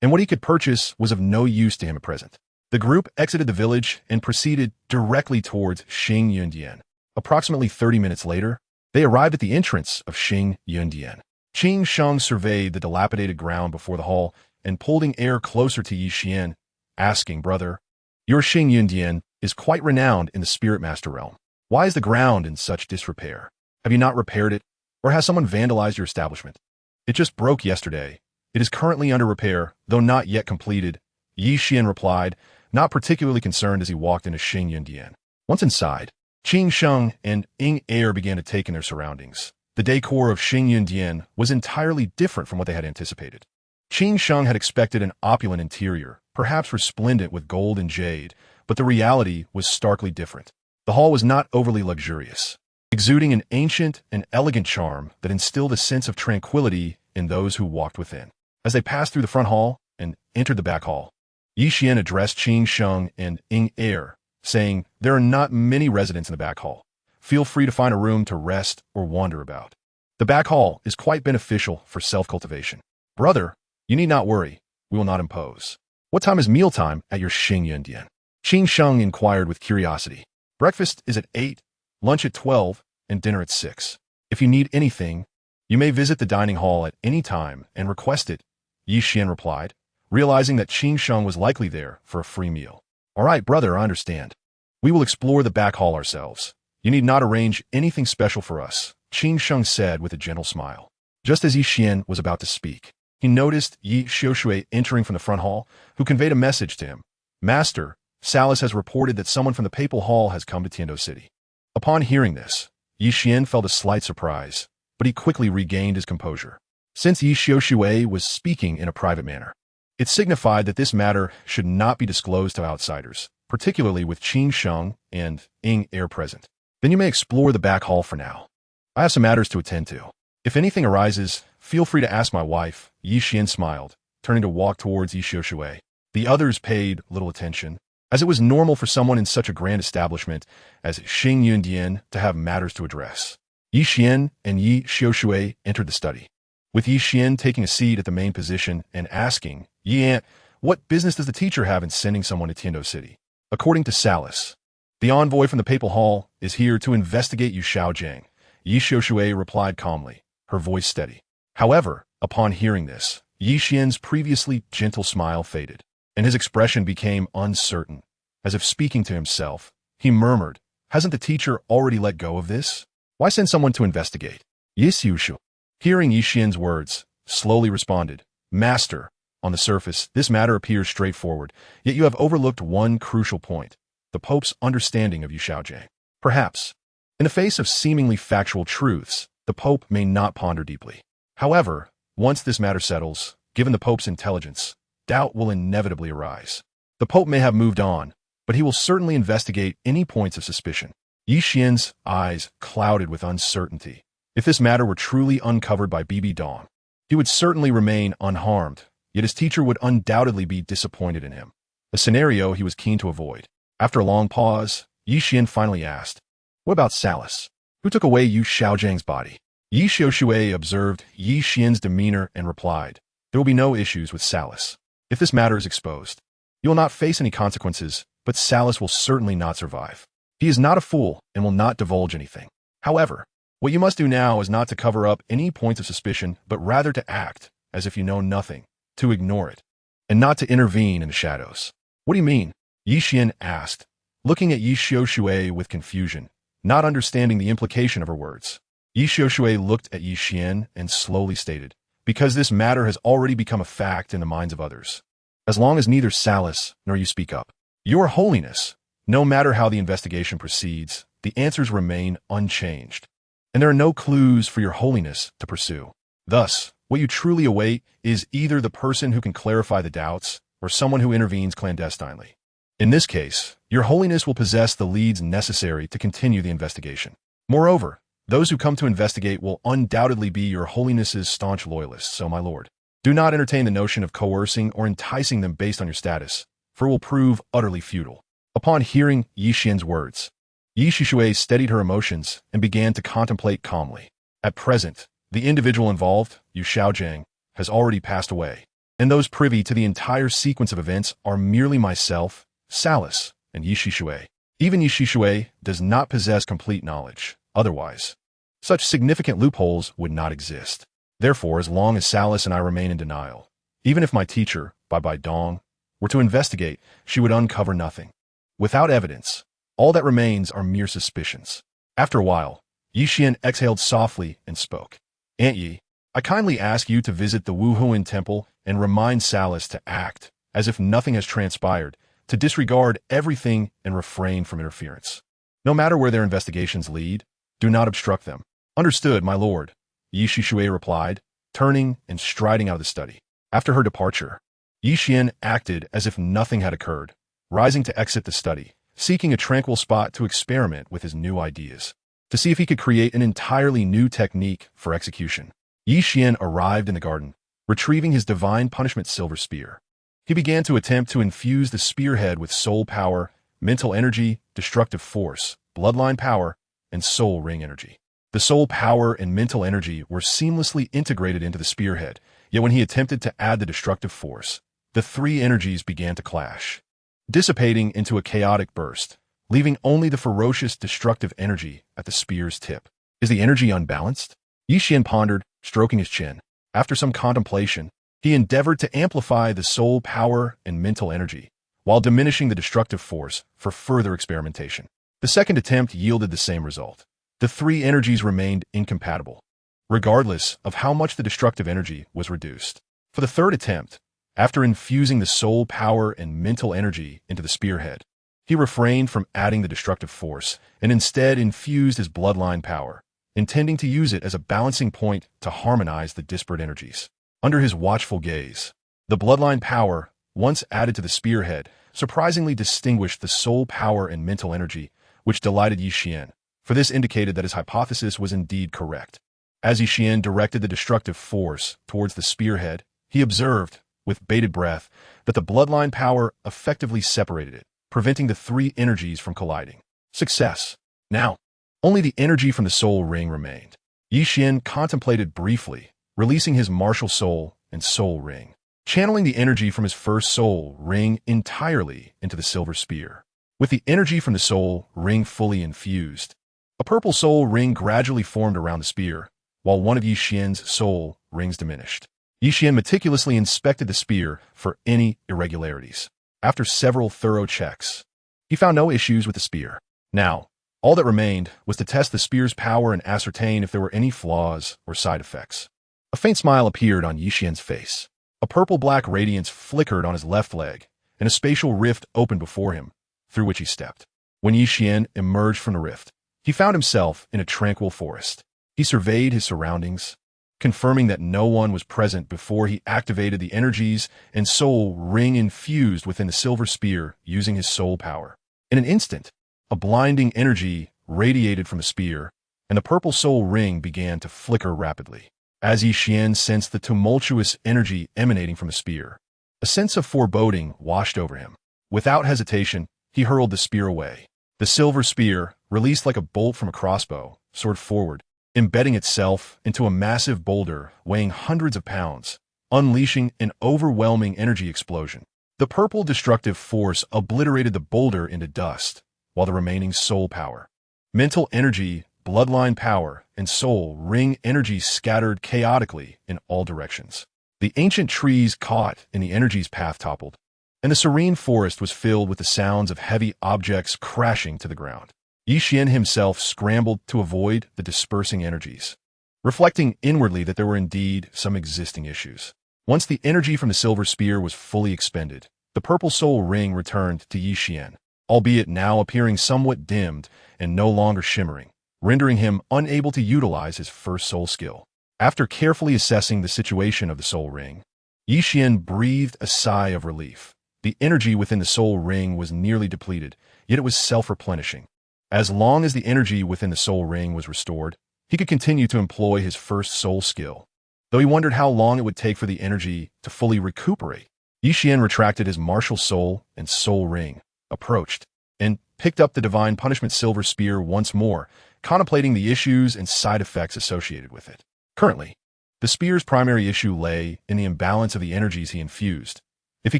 and what he could purchase was of no use to him at present. The group exited the village and proceeded directly towards Xing Yundian. Approximately 30 minutes later, they arrived at the entrance of Xing Yundian. Qin Sheng surveyed the dilapidated ground before the hall and pulled Ing'er closer to Yi Qian, asking, "Brother, your Xing Yundian is quite renowned in the Spirit Master realm. Why is the ground in such disrepair? Have you not repaired it, or has someone vandalized your establishment?" "It just broke yesterday. It is currently under repair, though not yet completed," Yi Qian replied, not particularly concerned as he walked into Xing Yundian. Once inside, Qin Sheng and Ing'er began to take in their surroundings. The decor of Xing Yundian was entirely different from what they had anticipated. Qin Sheng had expected an opulent interior, perhaps resplendent with gold and jade, but the reality was starkly different. The hall was not overly luxurious, exuding an ancient and elegant charm that instilled a sense of tranquility in those who walked within. As they passed through the front hall and entered the back hall, Yi Qian addressed Qin Sheng and Ing'er, saying, "There are not many residents in the back hall. Feel free to find a room to rest or wander about. The back hall is quite beneficial for self-cultivation. Brother, you need not worry. We will not impose. What time is mealtime at your Xing Yundian?" Qin Sheng inquired with curiosity. "Breakfast is at 8, lunch at 12, and dinner at 6. If you need anything, you may visit the dining hall at any time and request it," Yi Qian replied, realizing that Qin Sheng was likely there for a free meal. "All right, brother, I understand. We will explore the back hall ourselves. You need not arrange anything special for us," Qin Sheng said with a gentle smile. Just as Yi Qian was about to speak, he noticed Yi Xiushui entering from the front hall, who conveyed a message to him. "Master, Salas has reported that someone from the Papal Hall has come to Tiando City." Upon hearing this, Yi Qian felt a slight surprise, but he quickly regained his composure. Since Yi Xiushui was speaking in a private manner, it signified that this matter should not be disclosed to outsiders, particularly with Qin Sheng and Ing'er present. "Then you may explore the back hall for now. I have some matters to attend to. If anything arises, feel free to ask my wife," Yi Qian smiled, turning to walk towards Yi Xiushui. The others paid little attention, as it was normal for someone in such a grand establishment as Xing Yundian to have matters to address. Yi Qian and Yi Xiushui entered the study, with Yi Qian taking a seat at the main position and asking, "Yi Aunt, what business does the teacher have in sending someone to Tiando City?" "According to Salas, the envoy from the Papal Hall is here to investigate Yu Xiaojiang," Yi Xiushui replied calmly, her voice steady. However, upon hearing this, Yi Qian's previously gentle smile faded, and his expression became uncertain. As if speaking to himself, he murmured, "Hasn't the teacher already let go of this? Why send someone to investigate?" Yi Xiushu, hearing Yi Qian's words, slowly responded, "Master, on the surface, this matter appears straightforward, yet you have overlooked one crucial point, the Pope's understanding of Yu Xiaojiang. Perhaps, in the face of seemingly factual truths, the Pope may not ponder deeply. However, once this matter settles, given the Pope's intelligence, doubt will inevitably arise. The Pope may have moved on, but he will certainly investigate any points of suspicion." Yi Qian's eyes clouded with uncertainty. If this matter were truly uncovered by BibiDong, He would certainly remain unharmed, yet his teacher would undoubtedly be disappointed in him, a scenario he was keen to avoid. After a long pause, Yi Xian finally asked, "What about Salus? Who took away Yu Xiaojiang's body?" Yi Xiaoshui observed Yi Xian's demeanor and replied, "There will be no issues with Salus. If this matter is exposed, you will not face any consequences, but Salus will certainly not survive. He is not a fool and will not divulge anything. However, what you must do now is not to cover up any points of suspicion, but rather to act as if you know nothing, to ignore it, and not to intervene in the shadows." "What do you mean?" Yi Xian asked, looking at Yi Xiaoshui with confusion, not understanding the implication of her words. Yi Xiaoshui looked at Yi Xian and slowly stated, "Because this matter has already become a fact in the minds of others. As long as neither Salus nor you speak up, Your Holiness, no matter how the investigation proceeds, the answers remain unchanged, and there are no clues for Your Holiness to pursue. Thus, what you truly await is either the person who can clarify the doubts or someone who intervenes clandestinely. In this case, Your Holiness will possess the leads necessary to continue the investigation. Moreover, those who come to investigate will undoubtedly be Your Holiness's staunch loyalists, so my lord, do not entertain the notion of coercing or enticing them based on your status, for it will prove utterly futile." Upon hearing Yi Xian's words, Yi Shishui steadied her emotions and began to contemplate calmly. At present, the individual involved, Yu Xiaojiang, has already passed away, and those privy to the entire sequence of events are merely myself, Salus, and Yi Shishui. Even Yi Shishui does not possess complete knowledge. Otherwise, such significant loopholes would not exist. Therefore, as long as Salus and I remain in denial, even if my teacher, BibiDong, were to investigate, she would uncover nothing. Without evidence, all that remains are mere suspicions. After a while, Yi Xian exhaled softly and spoke. "Aunt Yi, I kindly ask you to visit the Wuhuan temple and remind Salus to act as if nothing has transpired, to disregard everything and refrain from interference. No matter where their investigations lead, do not obstruct them." "Understood, my lord," Yi Shishui replied, turning and striding out of the study. After her departure, Yi Xian acted as if nothing had occurred, rising to exit the study, seeking a tranquil spot to experiment with his new ideas, to see if he could create an entirely new technique for execution. Yi Xian arrived in the garden, retrieving his divine punishment silver spear. He began to attempt to infuse the spearhead with soul power, mental energy, destructive force, bloodline power, and soul ring energy. The soul power and mental energy were seamlessly integrated into the spearhead, yet when he attempted to add the destructive force, the three energies began to clash, dissipating into a chaotic burst, leaving only the ferocious destructive energy at the spear's tip. "Is the energy unbalanced?" Yi Xian pondered, stroking his chin. After some contemplation, he endeavored to amplify the soul power and mental energy, while diminishing the destructive force for further experimentation. The second attempt yielded the same result. The three energies remained incompatible, regardless of how much the destructive energy was reduced. For the third attempt, after infusing the soul power and mental energy into the spearhead, he refrained from adding the destructive force and instead infused his bloodline power, intending to use it as a balancing point to harmonize the disparate energies. Under his watchful gaze, the bloodline power, once added to the spearhead, surprisingly distinguished the soul power and mental energy, which delighted Yi Xian, for this indicated that his hypothesis was indeed correct. As Yi Xian directed the destructive force towards the spearhead, he observed, with bated breath, that the bloodline power effectively separated it, preventing the three energies from colliding. Success. Now, only the energy from the soul ring remained. Yi Xian contemplated briefly, releasing his martial soul and soul ring, channeling the energy from his first soul ring entirely into the silver spear. With the energy from the soul ring fully infused, a purple soul ring gradually formed around the spear, while one of Yi Xian's soul rings diminished. Yi Xian meticulously inspected the spear for any irregularities. After several thorough checks, he found no issues with the spear. Now, all that remained was to test the spear's power and ascertain if there were any flaws or side effects. A faint smile appeared on Yi Xian's face. A purple-black radiance flickered on his left leg, and a spatial rift opened before him, through which he stepped. When Yi Xian emerged from the rift, he found himself in a tranquil forest. He surveyed his surroundings, confirming that no one was present before he activated the energies and soul ring infused within the silver spear using his soul power. In an instant, a blinding energy radiated from the spear, and the purple soul ring began to flicker rapidly. as Yi Qian sensed the tumultuous energy emanating from the spear. A sense of foreboding washed over him. Without hesitation, he hurled the spear away. The silver spear, released like a bolt from a crossbow, soared forward, embedding itself into a massive boulder weighing hundreds of pounds, unleashing an overwhelming energy explosion. The purple destructive force obliterated the boulder into dust, while the remaining soul power, mental energy, bloodline power, and soul ring energy scattered chaotically in all directions. The ancient trees caught in the energy's path toppled, and the serene forest was filled with the sounds of heavy objects crashing to the ground. Yi Qian himself scrambled to avoid the dispersing energies, reflecting inwardly that there were indeed some existing issues. Once the energy from the silver spear was fully expended, the purple soul ring returned to Yi Qian, albeit now appearing somewhat dimmed and no longer shimmering, rendering him unable to utilize his first soul skill. After carefully assessing the situation of the soul ring, Yi Qian breathed a sigh of relief. The energy within the soul ring was nearly depleted, yet it was self-replenishing. As long as the energy within the soul ring was restored, he could continue to employ his first soul skill. Though he wondered how long it would take for the energy to fully recuperate, Yi Qian retracted his martial soul and soul ring, approached, and picked up the divine punishment silver spear once more, contemplating the issues and side effects associated with it. Currently, the spear's primary issue lay in the imbalance of the energies he infused. If he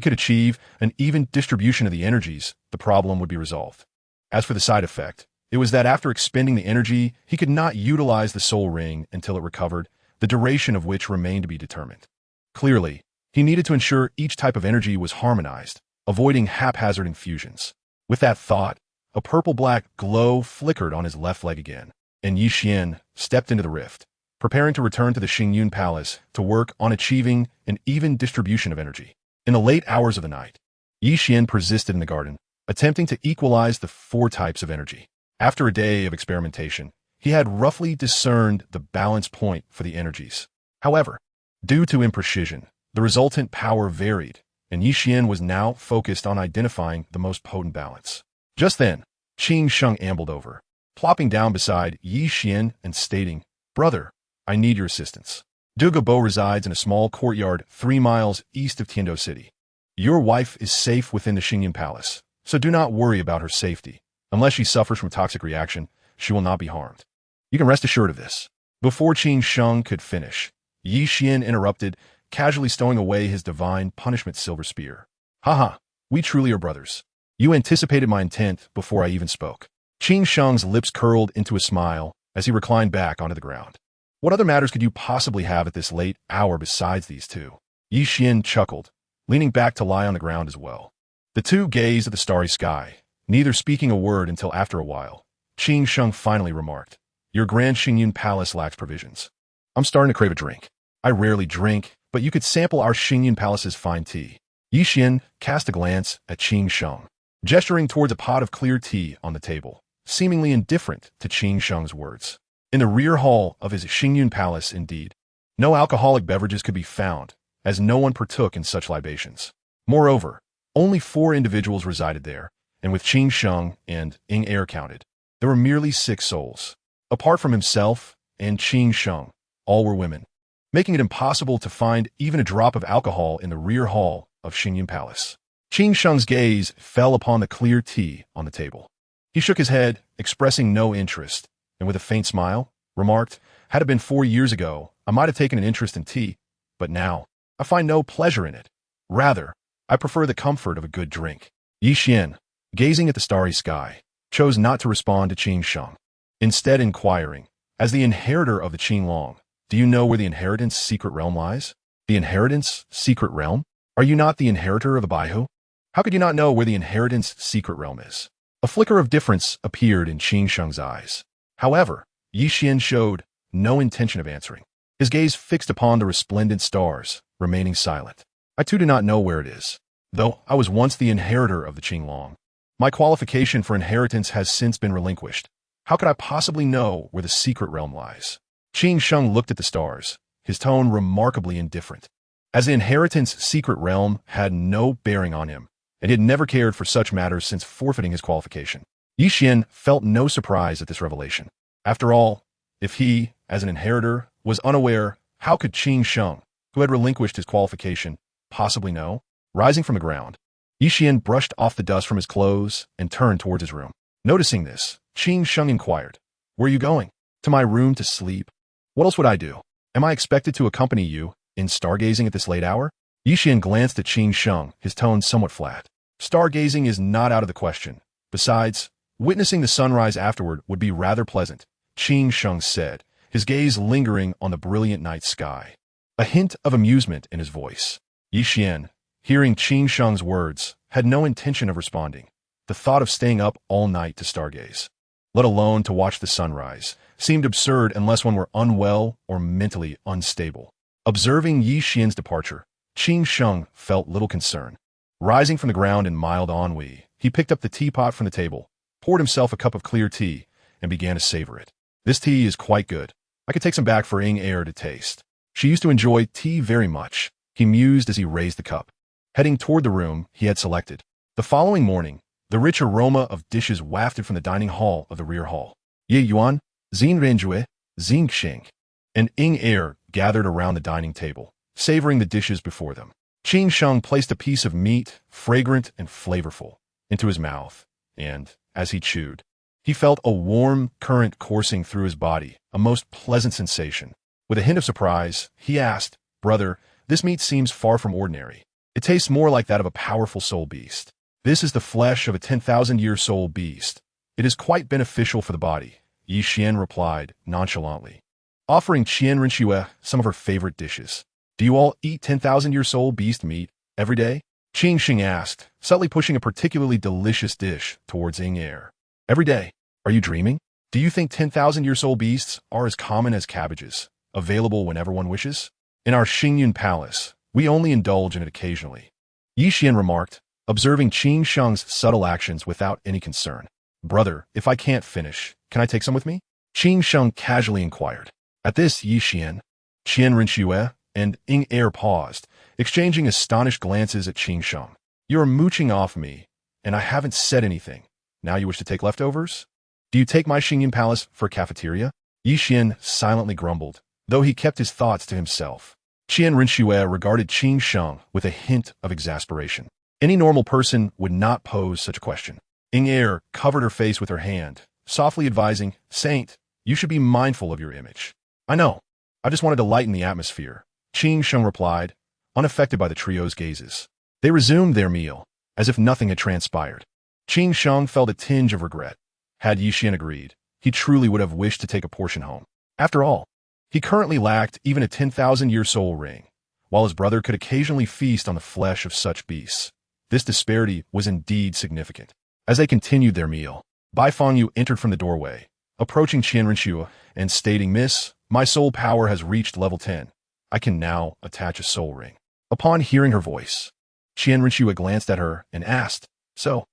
could achieve an even distribution of the energies, the problem would be resolved. As for the side effect, it was that after expending the energy, he could not utilize the soul ring until it recovered, the duration of which remained to be determined. Clearly, he needed to ensure each type of energy was harmonized, avoiding haphazard infusions. With that thought, a purple-black glow flickered on his left leg again, and Yi Qian stepped into the rift, preparing to return to the Xunji Palace to work on achieving an even distribution of energy. In the late hours of the night, Yi Qian persisted in the garden, attempting to equalize the 4 types of energy. After a day of experimentation, he had roughly discerned the balance point for the energies. However, due to imprecision, the resultant power varied, and Yi Qian was now focused on identifying the most potent balance. Just then, Qin Sheng ambled over, plopping down beside Yi Qian and stating, "Brother, I need your assistance. Douluo resides in a small courtyard 3 miles east of Tiando City. Your wife is safe within the Xunji Palace, so do not worry about her safety. Unless she suffers from a toxic reaction, she will not be harmed. You can rest assured of this." Before Qin Sheng could finish, Yi Qian interrupted, casually stowing away his divine punishment silver spear. "Haha, we truly are brothers. You anticipated my intent before I even spoke." Qin Sheng's lips curled into a smile as he reclined back onto the ground. "What other matters could you possibly have at this late hour besides these two?" Yi Qian chuckled, leaning back to lie on the ground as well. The two gazed at the starry sky, neither speaking a word until after a while. Qin Sheng finally remarked, "Your grand Xunji Palace lacks provisions. I'm starting to crave a drink. I rarely drink, but you could sample our Xunji Palace's fine tea." Yi Qian cast a glance at Qin Sheng, gesturing towards a pot of clear tea on the table, seemingly indifferent to Qin Sheng's words. In the rear hall of his Xunji Palace, indeed, no alcoholic beverages could be found, as no one partook in such libations. Moreover, only 4 individuals resided there, and with Qin Sheng and Ing Er counted, there were merely 6 souls. Apart from himself and Qin Sheng, all were women, making it impossible to find even a drop of alcohol in the rear hall of Xunji Palace. Qin Sheng's gaze fell upon the clear tea on the table. He shook his head, expressing no interest, and with a faint smile, remarked, "Had it been 4 years ago, I might have taken an interest in tea, but now, I find no pleasure in it. Rather, I prefer the comfort of a good drink." Yi Qian, gazing at the starry sky, chose not to respond to Qin Sheng, instead inquiring, "As the inheritor of the Qinlong, do you know where the inheritance secret realm lies?" "The inheritance secret realm? Are you not the inheritor of the Baihu? How could you not know where the inheritance secret realm is?" A flicker of difference appeared in Qin Sheng's eyes. However, Yi Qian showed no intention of answering, his gaze fixed upon the resplendent stars, remaining silent. "I too do not know where it is, though I was once the inheritor of the Qinlong. My qualification for inheritance has since been relinquished. How could I possibly know where the secret realm lies?" Qin Sheng looked at the stars, his tone remarkably indifferent, as the inheritance secret realm had no bearing on him, and he had never cared for such matters since forfeiting his qualification. Yi Qian felt no surprise at this revelation. After all, if he, as an inheritor, was unaware, How could Qin Sheng, who had relinquished his qualification, possibly know? Rising from the ground, Qian brushed off the dust from his clothes and turned towards his room. Noticing this, Qin Sheng inquired, "Where are you going?" "To my room to sleep. What else would I do? Am I expected to accompany you in stargazing at this late hour?" Qian glanced at Qin Sheng, his tone somewhat flat. "Stargazing is not out of the question. Besides, witnessing the sunrise afterward would be rather pleasant," Qin Sheng said, his gaze lingering on the brilliant night sky. A hint of amusement in his voice. Qian, hearing Qin Sheng's words, had no intention of responding. The thought of staying up all night to stargaze, let alone to watch the sunrise, seemed absurd unless one were unwell or mentally unstable. Observing Qian's departure, Qin Sheng felt little concern. Rising from the ground in mild ennui, he picked up the teapot from the table, poured himself a cup of clear tea, and began to savor it. "This tea is quite good. I could take some back for Air to taste. She used to enjoy tea very much," he mused as he raised the cup. Heading toward the room he had selected. The following morning, the rich aroma of dishes wafted from the dining hall of the rear hall. Ye Yuan, Xin Renjue, Xin Xing, and Air gathered around the dining table, savoring the dishes before them. Qin Sheng placed a piece of meat, fragrant and flavorful, into his mouth, and, as he chewed, he felt a warm current coursing through his body, a most pleasant sensation. With a hint of surprise, he asked, "Brother, this meat seems far from ordinary. It tastes more like that of a powerful soul beast." "This is the flesh of a 10,000-year soul beast. It is quite beneficial for the body," Qian replied nonchalantly, offering Qian Renshue some of her favorite dishes. "Do you all eat 10,000-year soul beast meat every day?" Qin Sheng asked, subtly pushing a particularly delicious dish towards Air. "Every day. Are you dreaming? Do you think 10,000-year soul beasts are as common as cabbages, available whenever one wishes? In our Xingyun palace, we only indulge in it occasionally," Qian remarked, observing Qin Sheng's subtle actions without any concern. "Brother, if I can't finish, can I take some with me?" Qin Sheng casually inquired. At this, Qian Renshue, and Air paused, exchanging astonished glances at Qin Sheng. "You're mooching off me, and I haven't said anything. Now you wish to take leftovers? Do you take my Xingyun palace for a cafeteria?" Qian silently grumbled, though he kept his thoughts to himself. Qian Renshue regarded Qin Sheng with a hint of exasperation. Any normal person would not pose such a question. Air covered her face with her hand, softly advising, "Saint, you should be mindful of your image." "I know. I just wanted to lighten the atmosphere," Qin Sheng replied, unaffected by the trio's gazes. They resumed their meal, as if nothing had transpired. Qin Sheng felt a tinge of regret. Had Qian agreed, he truly would have wished to take a portion home. After all, he currently lacked even a 10,000-year soul ring, while his brother could occasionally feast on the flesh of such beasts. This disparity was indeed significant. As they continued their meal, Bai Fangyu entered from the doorway, approaching Qian Renshue and stating, "Miss, my soul power has reached level 10. I can now attach a soul ring." Upon hearing her voice, Qian Renshue glanced at her and asked, "So,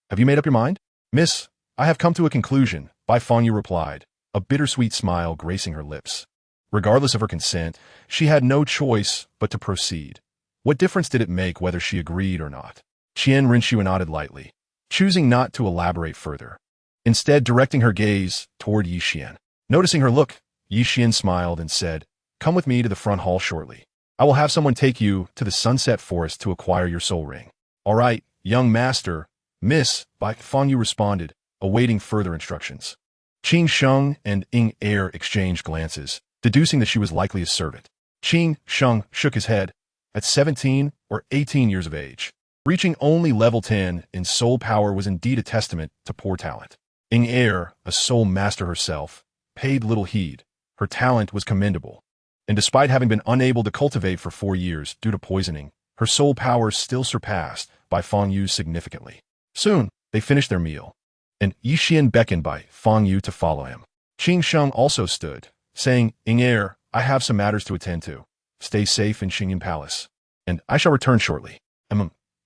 have you made up your mind?" "Miss, I have come to a conclusion," Bai Fangyu replied, a bittersweet smile gracing her lips. Regardless of her consent, she had no choice but to proceed. What difference did it make whether she agreed or not? Qian Renshue nodded lightly, choosing not to elaborate further, instead directing her gaze toward Qian. Noticing her look, Qian smiled and said, "Come with me to the front hall shortly. I will have someone take you to the Sunset Forest to acquire your soul ring." "All right, young master, miss," Bai Fangyu responded, awaiting further instructions. Qin Sheng and Air exchanged glances, deducing that she was likely a servant. Qin Sheng shook his head. At 17 or 18 years of age, reaching only level 10 in soul power was indeed a testament to poor talent. Air, a soul master herself, paid little heed. Her talent was commendable, and despite having been unable to cultivate for 4 years due to poisoning, her soul power still surpassed Bai Fangyu significantly. Soon, they finished their meal, and Qian beckoned Bai Fangyu to follow him. Qin Sheng also stood, saying, "Air, I have some matters to attend to. Stay safe in Xingyun Palace, and I shall return shortly."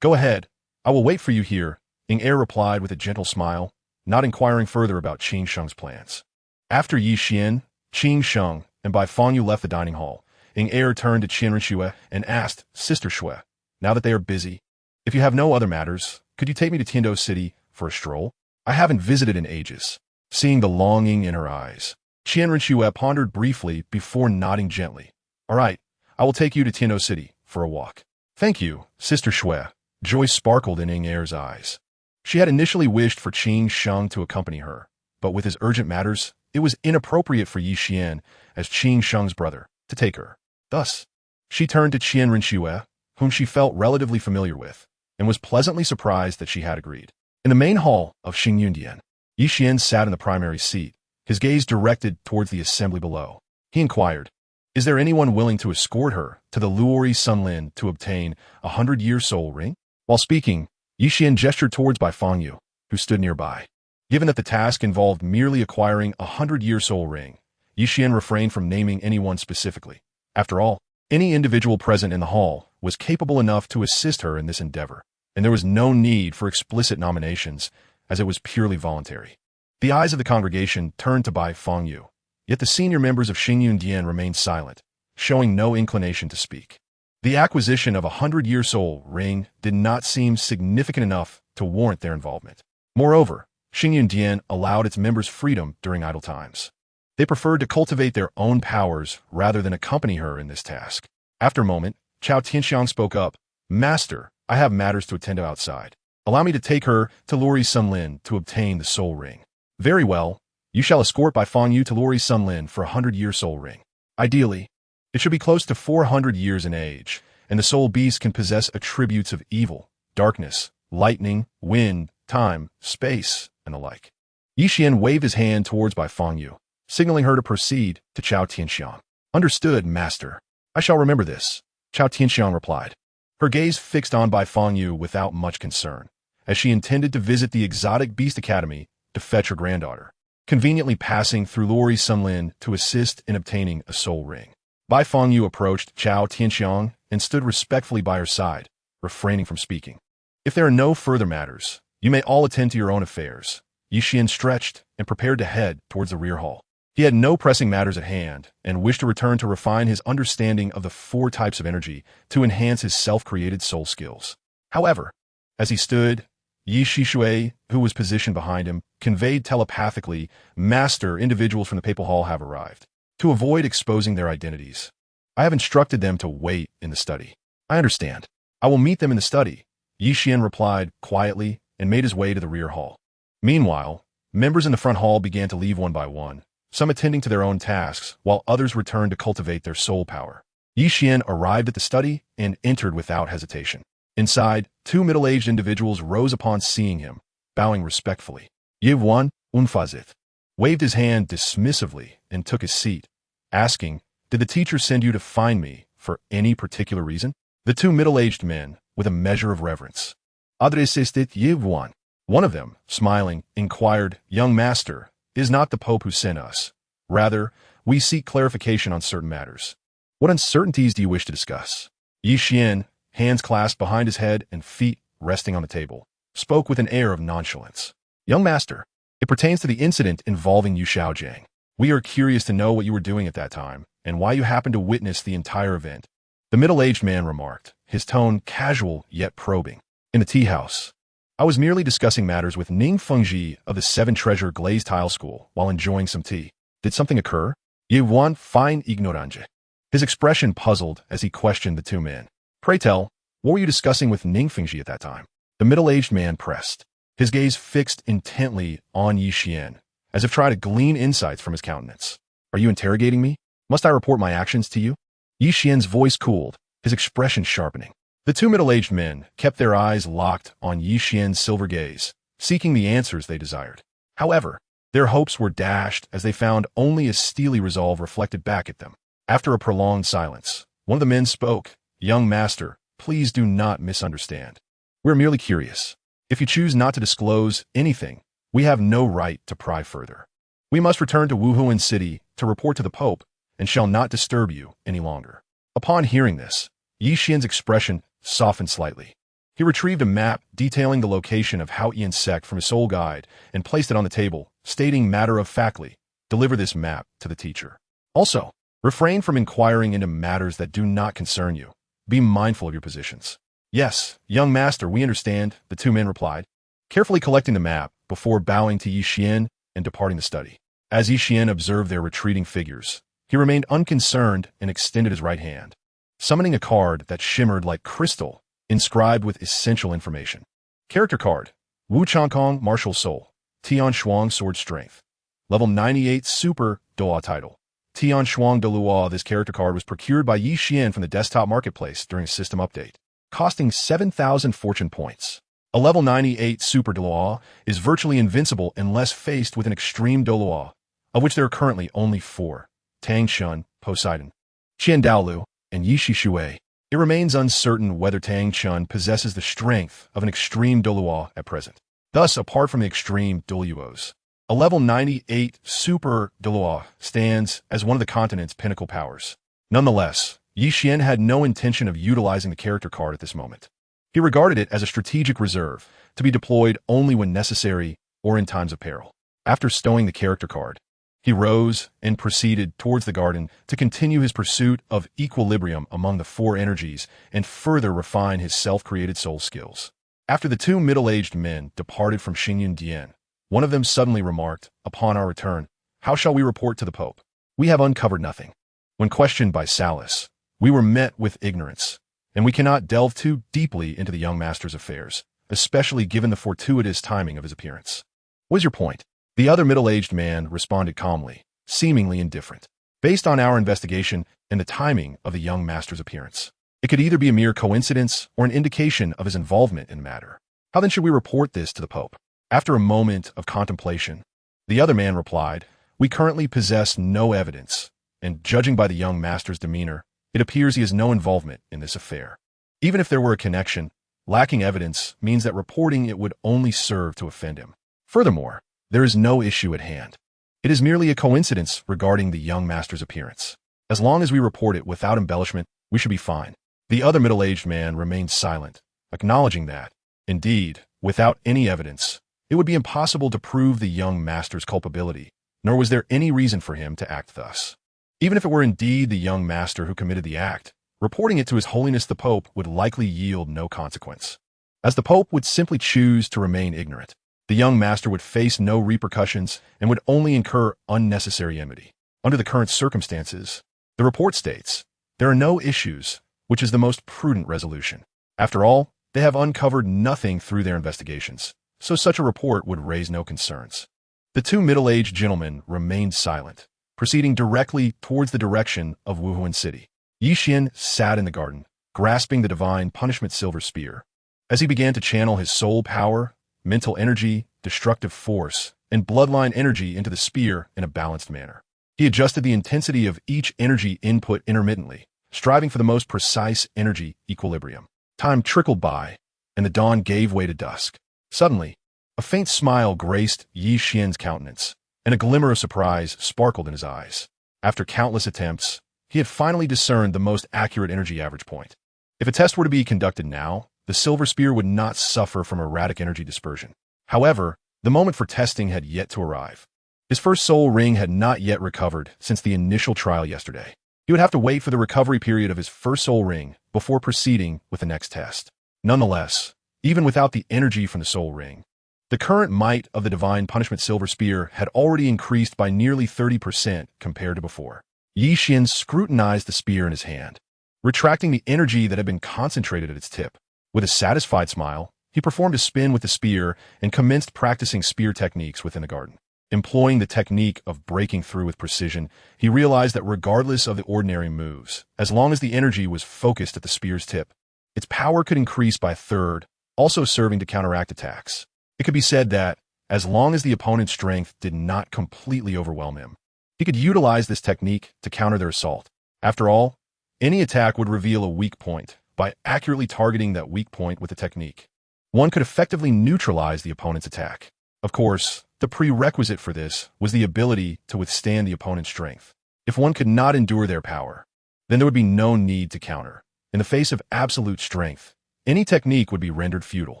"Go ahead. I will wait for you here," Air replied with a gentle smile, not inquiring further about Qin Sheng's plans. After Qian, Qin Sheng, and Bai Fangyu left the dining hall, Air turned to Qian Renshue and asked, "Sister Shui, now that they are busy, if you have no other matters, could you take me to Tiando City for a stroll? I haven't visited in ages." Seeing the longing in her eyes, Qian Renshue pondered briefly before nodding gently. All right, I will take you to Tiano City for a walk. Thank you, Sister Shui. Joy sparkled in Ing Er's eyes. She had initially wished for Qing Sheng to accompany her, but with his urgent matters, it was inappropriate for Yi Xian, as Qing Sheng's brother, to take her. Thus, she turned to Qian Renshue, whom she felt relatively familiar with, and was pleasantly surprised that she had agreed. In the main hall of Xingyundian, Yi Xian sat in the primary seat, his gaze directed towards the assembly below. He inquired, "Is there anyone willing to escort her to the Luori Sunlin to obtain a 100-year soul ring?" While speaking, Yi Xian gestured towards Bai Fangyu, who stood nearby. Given that the task involved merely acquiring a 100-year soul ring, Yi Xian refrained from naming anyone specifically. After all, any individual present in the hall was capable enough to assist her in this endeavor, and there was no need for explicit nominations, as it was purely voluntary. The eyes of the congregation turned to Bai Fangyu, yet the senior members of Xingyun Dian remained silent, showing no inclination to speak. The acquisition of a 100-year soul ring did not seem significant enough to warrant their involvement. Moreover, Xingyun Dian allowed its members freedom during idle times. They preferred to cultivate their own powers rather than accompany her in this task. After a moment, Chao Tianxiang spoke up, "Master, I have matters to attend to outside. Allow me to take her to Luori Sunlin to obtain the soul ring." "Very well. You shall escort Bai Fangyu to Luori Sunlin for a 100-year soul ring. Ideally, it should be close to 400 years in age, and the soul beast can possess attributes of evil, darkness, lightning, wind, time, space, and the like." Yi Xian waved his hand towards Bai Fangyu, signaling her to proceed to Chao Tianxiang. "Understood, Master. I shall remember this," Chao Tianxiang replied. Her gaze fixed on Bai Fangyu without much concern, as she intended to visit the Exotic Beast Academy to fetch her granddaughter, conveniently passing through Luori Sunlin to assist in obtaining a soul ring. Bai Fangyu approached Chao Tianxiang and stood respectfully by her side, refraining from speaking. "If there are no further matters, you may all attend to your own affairs." Yi Xian stretched and prepared to head towards the rear hall. He had no pressing matters at hand and wished to return to refine his understanding of the 4 types of energy to enhance his self-created soul skills. However, as he stood, Yi Shishui, who was positioned behind him, conveyed telepathically, "Master, individuals from the Papal Hall have arrived. To avoid exposing their identities, I have instructed them to wait in the study." "I understand. I will meet them in the study," Yi Xian replied quietly and made his way to the rear hall. Meanwhile, members in the front hall began to leave one by one, some attending to their own tasks, while others returned to cultivate their soul power. Yi Xian arrived at the study and entered without hesitation. Inside, 2 middle-aged individuals rose upon seeing him, bowing respectfully. Yivuan Unfazith waved his hand dismissively and took his seat, asking, "Did the teacher send you to find me for any particular reason?" The 2 middle-aged men, with a measure of reverence, "Adresistit Yivuan." One of them, smiling, inquired, "Young master, is not the Pope who sent us. Rather, we seek clarification on certain matters." "What uncertainties do you wish to discuss?" Yi Xian, hands clasped behind his head and feet resting on the table, spoke with an air of nonchalance. "Young master, it pertains to the incident involving Yu Shaojiang. We are curious to know what you were doing at that time, and why you happened to witness the entire event." The middle-aged man remarked, his tone casual yet probing. "In the tea house, I was merely discussing matters with Ning Fengji of the 7-Treasure Glazed Tile School while enjoying some tea. Did something occur?" Yivuan fine ignoranje. His expression puzzled as he questioned the 2 men. "Pray tell, what were you discussing with Ning Fengji at that time?" The middle-aged man pressed, his gaze fixed intently on Yi Xian, as if trying to glean insights from his countenance. "Are you interrogating me? Must I report my actions to you?" Yi Xian's voice cooled, his expression sharpening. The 2 middle-aged men kept their eyes locked on Yi Xian's silver gaze, seeking the answers they desired. However, their hopes were dashed as they found only a steely resolve reflected back at them. After a prolonged silence, one of the men spoke, "Young master, please do not misunderstand. We're merely curious. If you choose not to disclose anything, we have no right to pry further. We must return to Wuhuan City to report to the Pope and shall not disturb you any longer." Upon hearing this, Yi Xian's expression softened slightly. He retrieved a map detailing the location of Haotian sect from his soul guide and placed it on the table, stating matter-of-factly, "Deliver this map to the teacher. Also, refrain from inquiring into matters that do not concern you. Be mindful of your positions." "Yes, young master, we understand," the 2 men replied, carefully collecting the map before bowing to Yi Xian and departing the study. As Yi Xian observed their retreating figures, He remained unconcerned and extended his right hand, summoning a card that shimmered like crystal, inscribed with essential information. Character card: Wu Changkong, Martial Soul. Tian Shuang, Sword Strength. Level 98 Super Douluo title. Tian Shuang Douluo. This character card was procured by Qian from the desktop marketplace during a system update, costing 7,000 fortune points. A level 98 Super Douluo is virtually invincible unless faced with an extreme Douluo, of which there are currently only 4: Tang Shun, Poseidon, Qian Dalu, and Yishi Shui. It remains uncertain whether Tang Chun possesses the strength of an extreme Douluo at present. Thus, apart from the extreme Douluos, a level 98 Super Douluo stands as one of the continent's pinnacle powers. Nonetheless, Qian had no intention of utilizing the character card at this moment. He regarded it as a strategic reserve to be deployed only when necessary or in times of peril. After stowing the character card, he rose and proceeded towards the garden to continue his pursuit of equilibrium among the 4 energies and further refine his self-created soul skills. After the 2 middle-aged men departed from Xunji, one of them suddenly remarked, "Upon our return, how shall we report to the Pope? We have uncovered nothing." When questioned by Salus, "We were met with ignorance, and we cannot delve too deeply into the young master's affairs, especially given the fortuitous timing of his appearance." "What is your point?" The other middle-aged man responded calmly, seemingly indifferent. "Based on our investigation and the timing of the young master's appearance, it could either be a mere coincidence or an indication of his involvement in the matter. How then should we report this to the Pope?" After a moment of contemplation, the other man replied, "We currently possess no evidence, and judging by the young master's demeanor, it appears he has no involvement in this affair. Even if there were a connection, lacking evidence means that reporting it would only serve to offend him. Furthermore, there is no issue at hand. It is merely a coincidence regarding the young master's appearance. As long as we report it without embellishment, we should be fine." The other middle-aged man remained silent, acknowledging that, indeed, without any evidence, it would be impossible to prove the young master's culpability, nor was there any reason for him to act thus. Even if it were indeed the young master who committed the act, reporting it to His Holiness the Pope would likely yield no consequence, as the Pope would simply choose to remain ignorant. The young master would face no repercussions and would only incur unnecessary enmity. Under the current circumstances, the report states, there are no issues, which is the most prudent resolution. After all, they have uncovered nothing through their investigations, so such a report would raise no concerns. The 2 middle-aged gentlemen remained silent, proceeding directly towards the direction of Wuhuan City. Qian sat in the garden, grasping the divine punishment silver spear. As he began to channel his soul power, mental energy, destructive force, and bloodline energy into the spear in a balanced manner, he adjusted the intensity of each energy input intermittently, striving for the most precise energy equilibrium. Time trickled by, and the dawn gave way to dusk. Suddenly, a faint smile graced Qian's countenance, and a glimmer of surprise sparkled in his eyes. After countless attempts, he had finally discerned the most accurate energy average point. If a test were to be conducted now, the silver spear would not suffer from erratic energy dispersion. However, the moment for testing had yet to arrive. His first soul ring had not yet recovered since the initial trial yesterday. He would have to wait for the recovery period of his first soul ring before proceeding with the next test. Nonetheless, even without the energy from the soul ring, the current might of the divine punishment silver spear had already increased by nearly 30% compared to before. Qian scrutinized the spear in his hand, retracting the energy that had been concentrated at its tip. With a satisfied smile, he performed a spin with the spear and commenced practicing spear techniques within the garden. Employing the technique of breaking through with precision, he realized that regardless of the ordinary moves, as long as the energy was focused at the spear's tip, its power could increase by a third, also serving to counteract attacks. It could be said that, as long as the opponent's strength did not completely overwhelm him, he could utilize this technique to counter their assault. After all, any attack would reveal a weak point. By accurately targeting that weak point with the technique, one could effectively neutralize the opponent's attack. Of course, the prerequisite for this was the ability to withstand the opponent's strength. If one could not endure their power, then there would be no need to counter. In the face of absolute strength, any technique would be rendered futile.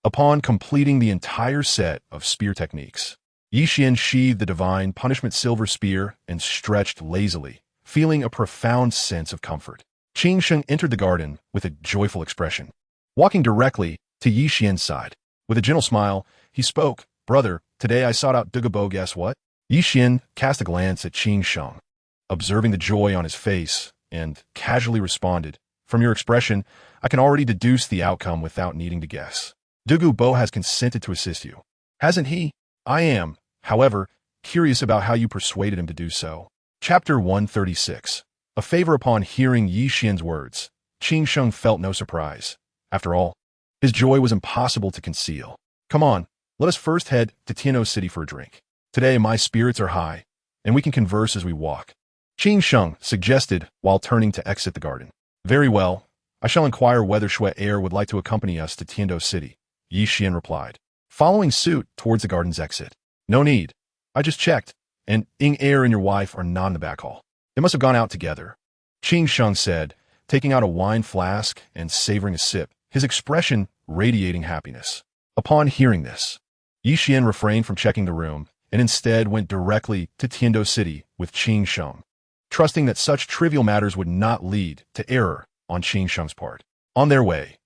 Upon completing the entire set of spear techniques, Qian sheathed the divine punishment silver spear and stretched lazily, feeling a profound sense of comfort. Qingsheng entered the garden with a joyful expression. Walking directly to Qian's side, with a gentle smile, he spoke, "Brother, today I sought out Douluo. Guess what?" Qian cast a glance at Qingsheng, observing the joy on his face, and casually responded, "From your expression, I can already deduce the outcome without needing to guess. Douluo has consented to assist you. Hasn't he? I am, however, curious about how you persuaded him to do so." Chapter 136. A favor. Upon hearing Yi Xian's words, Qin Sheng felt no surprise. After all, his joy was impossible to conceal. "Come on, let us first head to Tiano City for a drink. Today my spirits are high, and we can converse as we walk," Qin Sheng suggested while turning to exit the garden. "Very well. I shall inquire whether Shui Air would like to accompany us to Tiando City," Yi Xian replied, following suit towards the garden's exit. "No need. I just checked, and Air and your wife are not in the back hall. They must have gone out together," Qin Sheng said, taking out a wine flask and savoring a sip, his expression radiating happiness. Upon hearing this, Yi Xian refrained from checking the room and instead went directly to Tiando City with Qin Sheng, trusting that such trivial matters would not lead to error on Qin Sheng's part. On their way,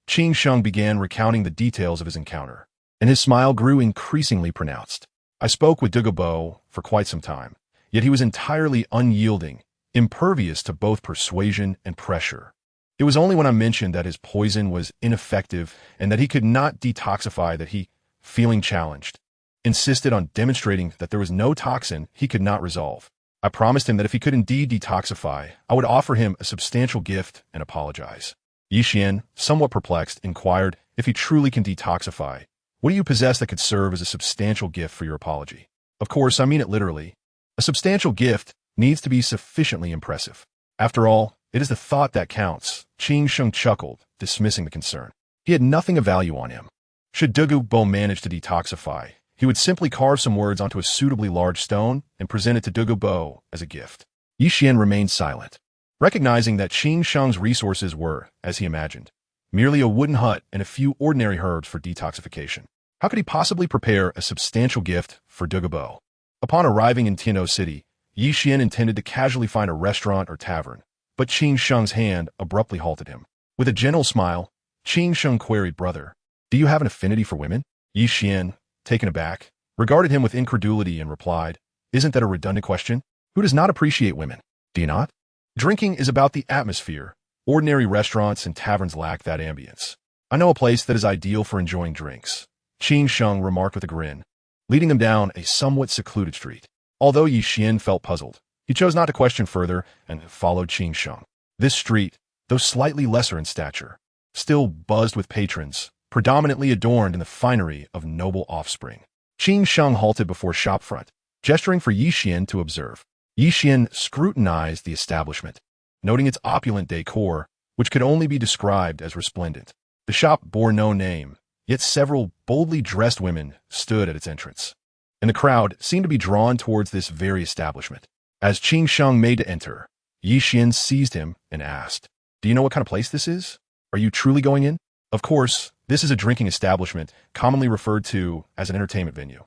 Qin Sheng began recounting the details of his encounter, and his smile grew increasingly pronounced. "I spoke with Douluo for quite some time, yet he was entirely unyielding, impervious to both persuasion and pressure. It was only when I mentioned that his poison was ineffective and that he could not detoxify that he, feeling challenged, insisted on demonstrating that there was no toxin he could not resolve. I promised him that if he could indeed detoxify, I would offer him a substantial gift and apologize." Yi Xian, somewhat perplexed, inquired, "If he truly can detoxify, what do you possess that could serve as a substantial gift for your apology?" "Of course, I mean it literally. A substantial gift needs to be sufficiently impressive. After all, it is the thought that counts," Qin Sheng chuckled, dismissing the concern. He had nothing of value on him. Should Douluo manage to detoxify, he would simply carve some words onto a suitably large stone and present it to Douluo as a gift. Yi Xian remained silent, recognizing that Qin Sheng's resources were, as he imagined, merely a wooden hut and a few ordinary herbs for detoxification. How could he possibly prepare a substantial gift for Douluo? Upon arriving in Tiano City, Yi Xian intended to casually find a restaurant or tavern, but Qin Sheng's hand abruptly halted him. With a gentle smile, Qin Sheng queried, "Brother, do you have an affinity for women?" Yi Xian, taken aback, regarded him with incredulity and replied, "Isn't that a redundant question? Who does not appreciate women? Do you not? Drinking is about the atmosphere. Ordinary restaurants and taverns lack that ambience. I know a place that is ideal for enjoying drinks," Qin Sheng remarked with a grin, leading them down a somewhat secluded street. Although Yi Xian felt puzzled, he chose not to question further and followed Qin Sheng. This street, though slightly lesser in stature, still buzzed with patrons, predominantly adorned in the finery of noble offspring. Qin Sheng halted before a shop front, gesturing for Yi Xian to observe. Yi Xian scrutinized the establishment, noting its opulent decor, which could only be described as resplendent. The shop bore no name, yet several boldly dressed women stood at its entrance, and the crowd seemed to be drawn towards this very establishment. As Qin Sheng made to enter, Yi Xian seized him and asked, "Do you know what kind of place this is? Are you truly going in?" "Of course, this is a drinking establishment, commonly referred to as an entertainment venue,"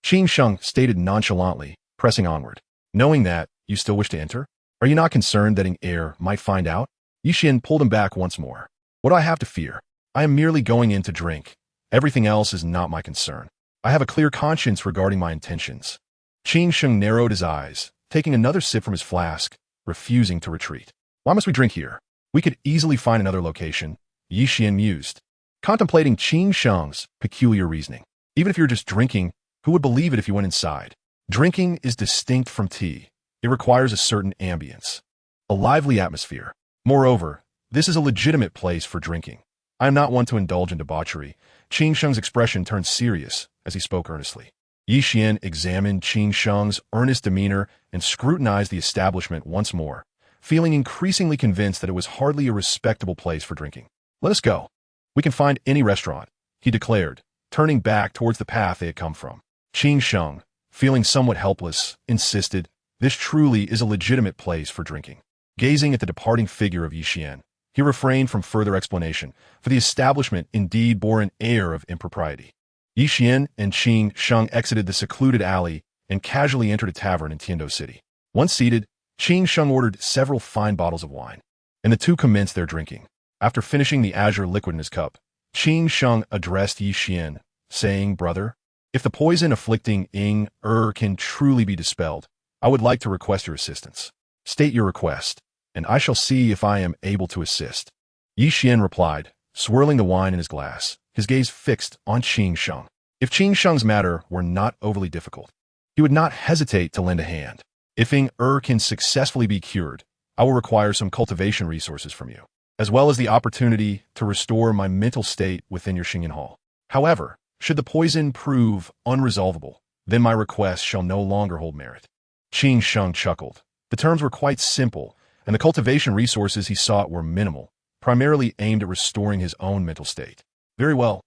Qin Sheng stated nonchalantly, pressing onward. "Knowing that, you still wish to enter? Are you not concerned that Air might find out?" Yi Xian pulled him back once more. "What do I have to fear? I am merely going in to drink. Everything else is not my concern. I have a clear conscience regarding my intentions." Qin Sheng narrowed his eyes, taking another sip from his flask, refusing to retreat. "Why must we drink here? We could easily find another location," Yi Xian mused, contemplating Qin Sheng's peculiar reasoning. "Even if you're just drinking, who would believe it if you went inside? Drinking is distinct from tea. It requires a certain ambience, a lively atmosphere. Moreover, this is a legitimate place for drinking. I am not one to indulge in debauchery." Qin Sheng's expression turned serious as he spoke earnestly. Yi Xian examined Qin Sheng's earnest demeanor and scrutinized the establishment once more, feeling increasingly convinced that it was hardly a respectable place for drinking. "Let us go. We can find any restaurant," he declared, turning back towards the path they had come from. Qin Sheng, feeling somewhat helpless, insisted, "This truly is a legitimate place for drinking." Gazing at the departing figure of Yi Xian, he refrained from further explanation, for the establishment indeed bore an air of impropriety. Yi Xian and Qin Sheng exited the secluded alley and casually entered a tavern in Tiando City. Once seated, Qin Sheng ordered several fine bottles of wine, and the two commenced their drinking. After finishing the azure liquid in his cup, Qin Sheng addressed Yi Xian, saying, "Brother, if the poison afflicting can truly be dispelled, I would like to request your assistance." State your request, and I shall see if I am able to assist. Qian replied, swirling the wine in his glass, his gaze fixed on Qing Sheng. If Qing Sheng's matter were not overly difficult, he would not hesitate to lend a hand. If can successfully be cured, I will require some cultivation resources from you, as well as the opportunity to restore my mental state within your Xingyan Hall. However, should the poison prove unresolvable, then my request shall no longer hold merit. Qing Sheng chuckled. The terms were quite simple, and the cultivation resources he sought were minimal, primarily aimed at restoring his own mental state. Very well.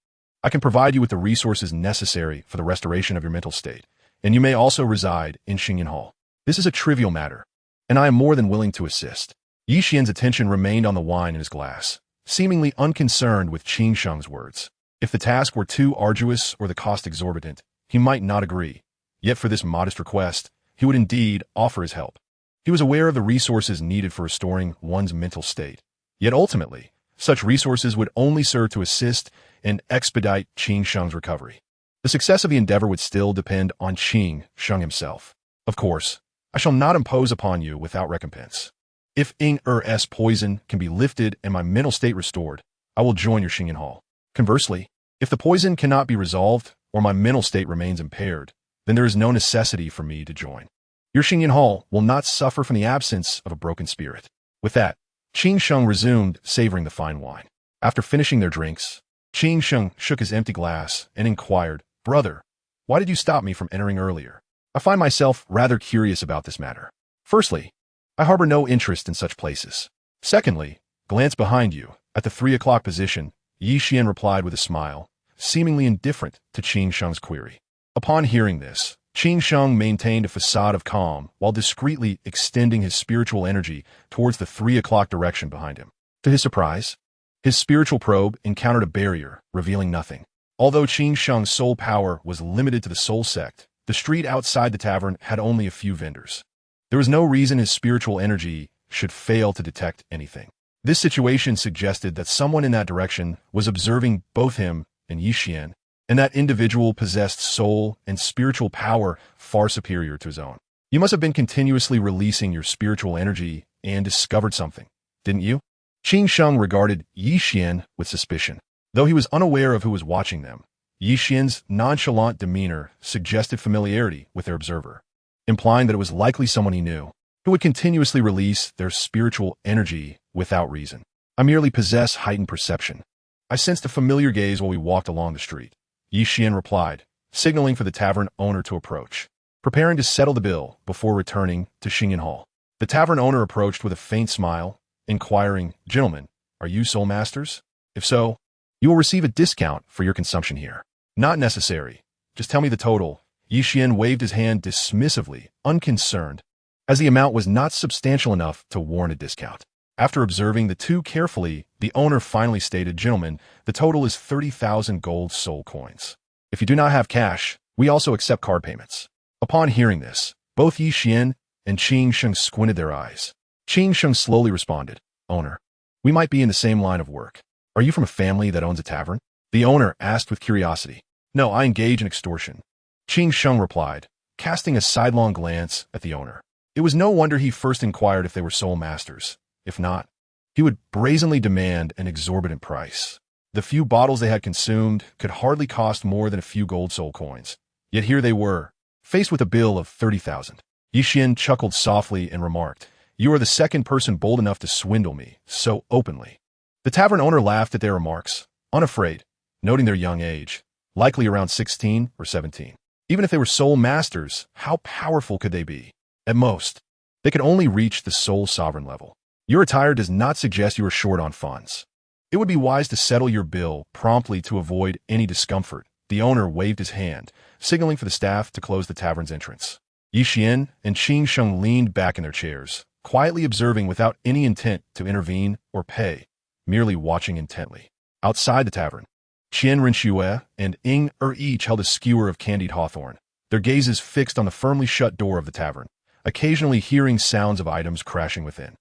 I can provide you with the resources necessary for the restoration of your mental state, and you may also reside in Xingyan Hall. This is a trivial matter, and I am more than willing to assist. Qian's attention remained on the wine in his glass, seemingly unconcerned with Qing Sheng's words. If the task were too arduous or the cost exorbitant, he might not agree. Yet for this modest request, he would indeed offer his help. He was aware of the resources needed for restoring one's mental state. Yet ultimately, such resources would only serve to assist and expedite Qing Sheng's recovery. The success of the endeavor would still depend on Qing Sheng himself. Of course, I shall not impose upon you without recompense. If Er's poison can be lifted and my mental state restored, I will join your Xingyan Hall. Conversely, if the poison cannot be resolved or my mental state remains impaired, then there is no necessity for me to join. Your Xingyan Hall will not suffer from the absence of a broken spirit. With that, Qing Sheng resumed savoring the fine wine. After finishing their drinks, Qing Sheng shook his empty glass and inquired, "Brother, why did you stop me from entering earlier? I find myself rather curious about this matter. Firstly, I harbor no interest in such places. Secondly, glance behind you, at the 3 o'clock position." Qian replied with a smile, seemingly indifferent to Qing Sheng's query. Upon hearing this, Qing Sheng maintained a facade of calm while discreetly extending his spiritual energy towards the 3 o'clock direction behind him. To his surprise, his spiritual probe encountered a barrier, revealing nothing. Although Qing Sheng's soul power was limited to the soul sect, the street outside the tavern had only a few vendors. There was no reason his spiritual energy should fail to detect anything. This situation suggested that someone in that direction was observing both him and Qian, and that individual possessed soul and spiritual power far superior to his own. You must have been continuously releasing your spiritual energy and discovered something, didn't you? Qing Sheng regarded Qian with suspicion. Though he was unaware of who was watching them, Qian's nonchalant demeanor suggested familiarity with their observer, implying that it was likely someone he knew, who would continuously release their spiritual energy without reason. I merely possess heightened perception. I sensed a familiar gaze while we walked along the street. Qian replied, signaling for the tavern owner to approach, preparing to settle the bill before returning to Xingyan Hall. The tavern owner approached with a faint smile, inquiring, "Gentlemen, are you soul masters? If so, you will receive a discount for your consumption here." "Not necessary. Just tell me the total." Qian waved his hand dismissively, unconcerned, as the amount was not substantial enough to warrant a discount. After observing the two carefully, the owner finally stated, "Gentlemen, the total is 30,000 gold soul coins. If you do not have cash, we also accept card payments." Upon hearing this, both Qian and Qing Sheng squinted their eyes. Qing Sheng slowly responded, "Owner, we might be in the same line of work. Are you from a family that owns a tavern?" The owner asked with curiosity. "No, I engage in extortion," Qing Sheng replied, casting a sidelong glance at the owner. It was no wonder he first inquired if they were soul masters. If not, he would brazenly demand an exorbitant price. The few bottles they had consumed could hardly cost more than a few gold soul coins. Yet here they were, faced with a bill of 30,000. Qian chuckled softly and remarked, "You are the second person bold enough to swindle me so openly." The tavern owner laughed at their remarks, unafraid, noting their young age, likely around 16 or 17. Even if they were soul masters, how powerful could they be? At most, they could only reach the soul sovereign level. Your attire does not suggest you are short on funds. It would be wise to settle your bill promptly to avoid any discomfort. The owner waved his hand, signaling for the staff to close the tavern's entrance. Qian and Qing Sheng leaned back in their chairs, quietly observing without any intent to intervene or pay, merely watching intently. Outside the tavern, Qian Renxue and each held a skewer of candied hawthorn, their gazes fixed on the firmly shut door of the tavern, occasionally hearing sounds of items crashing within.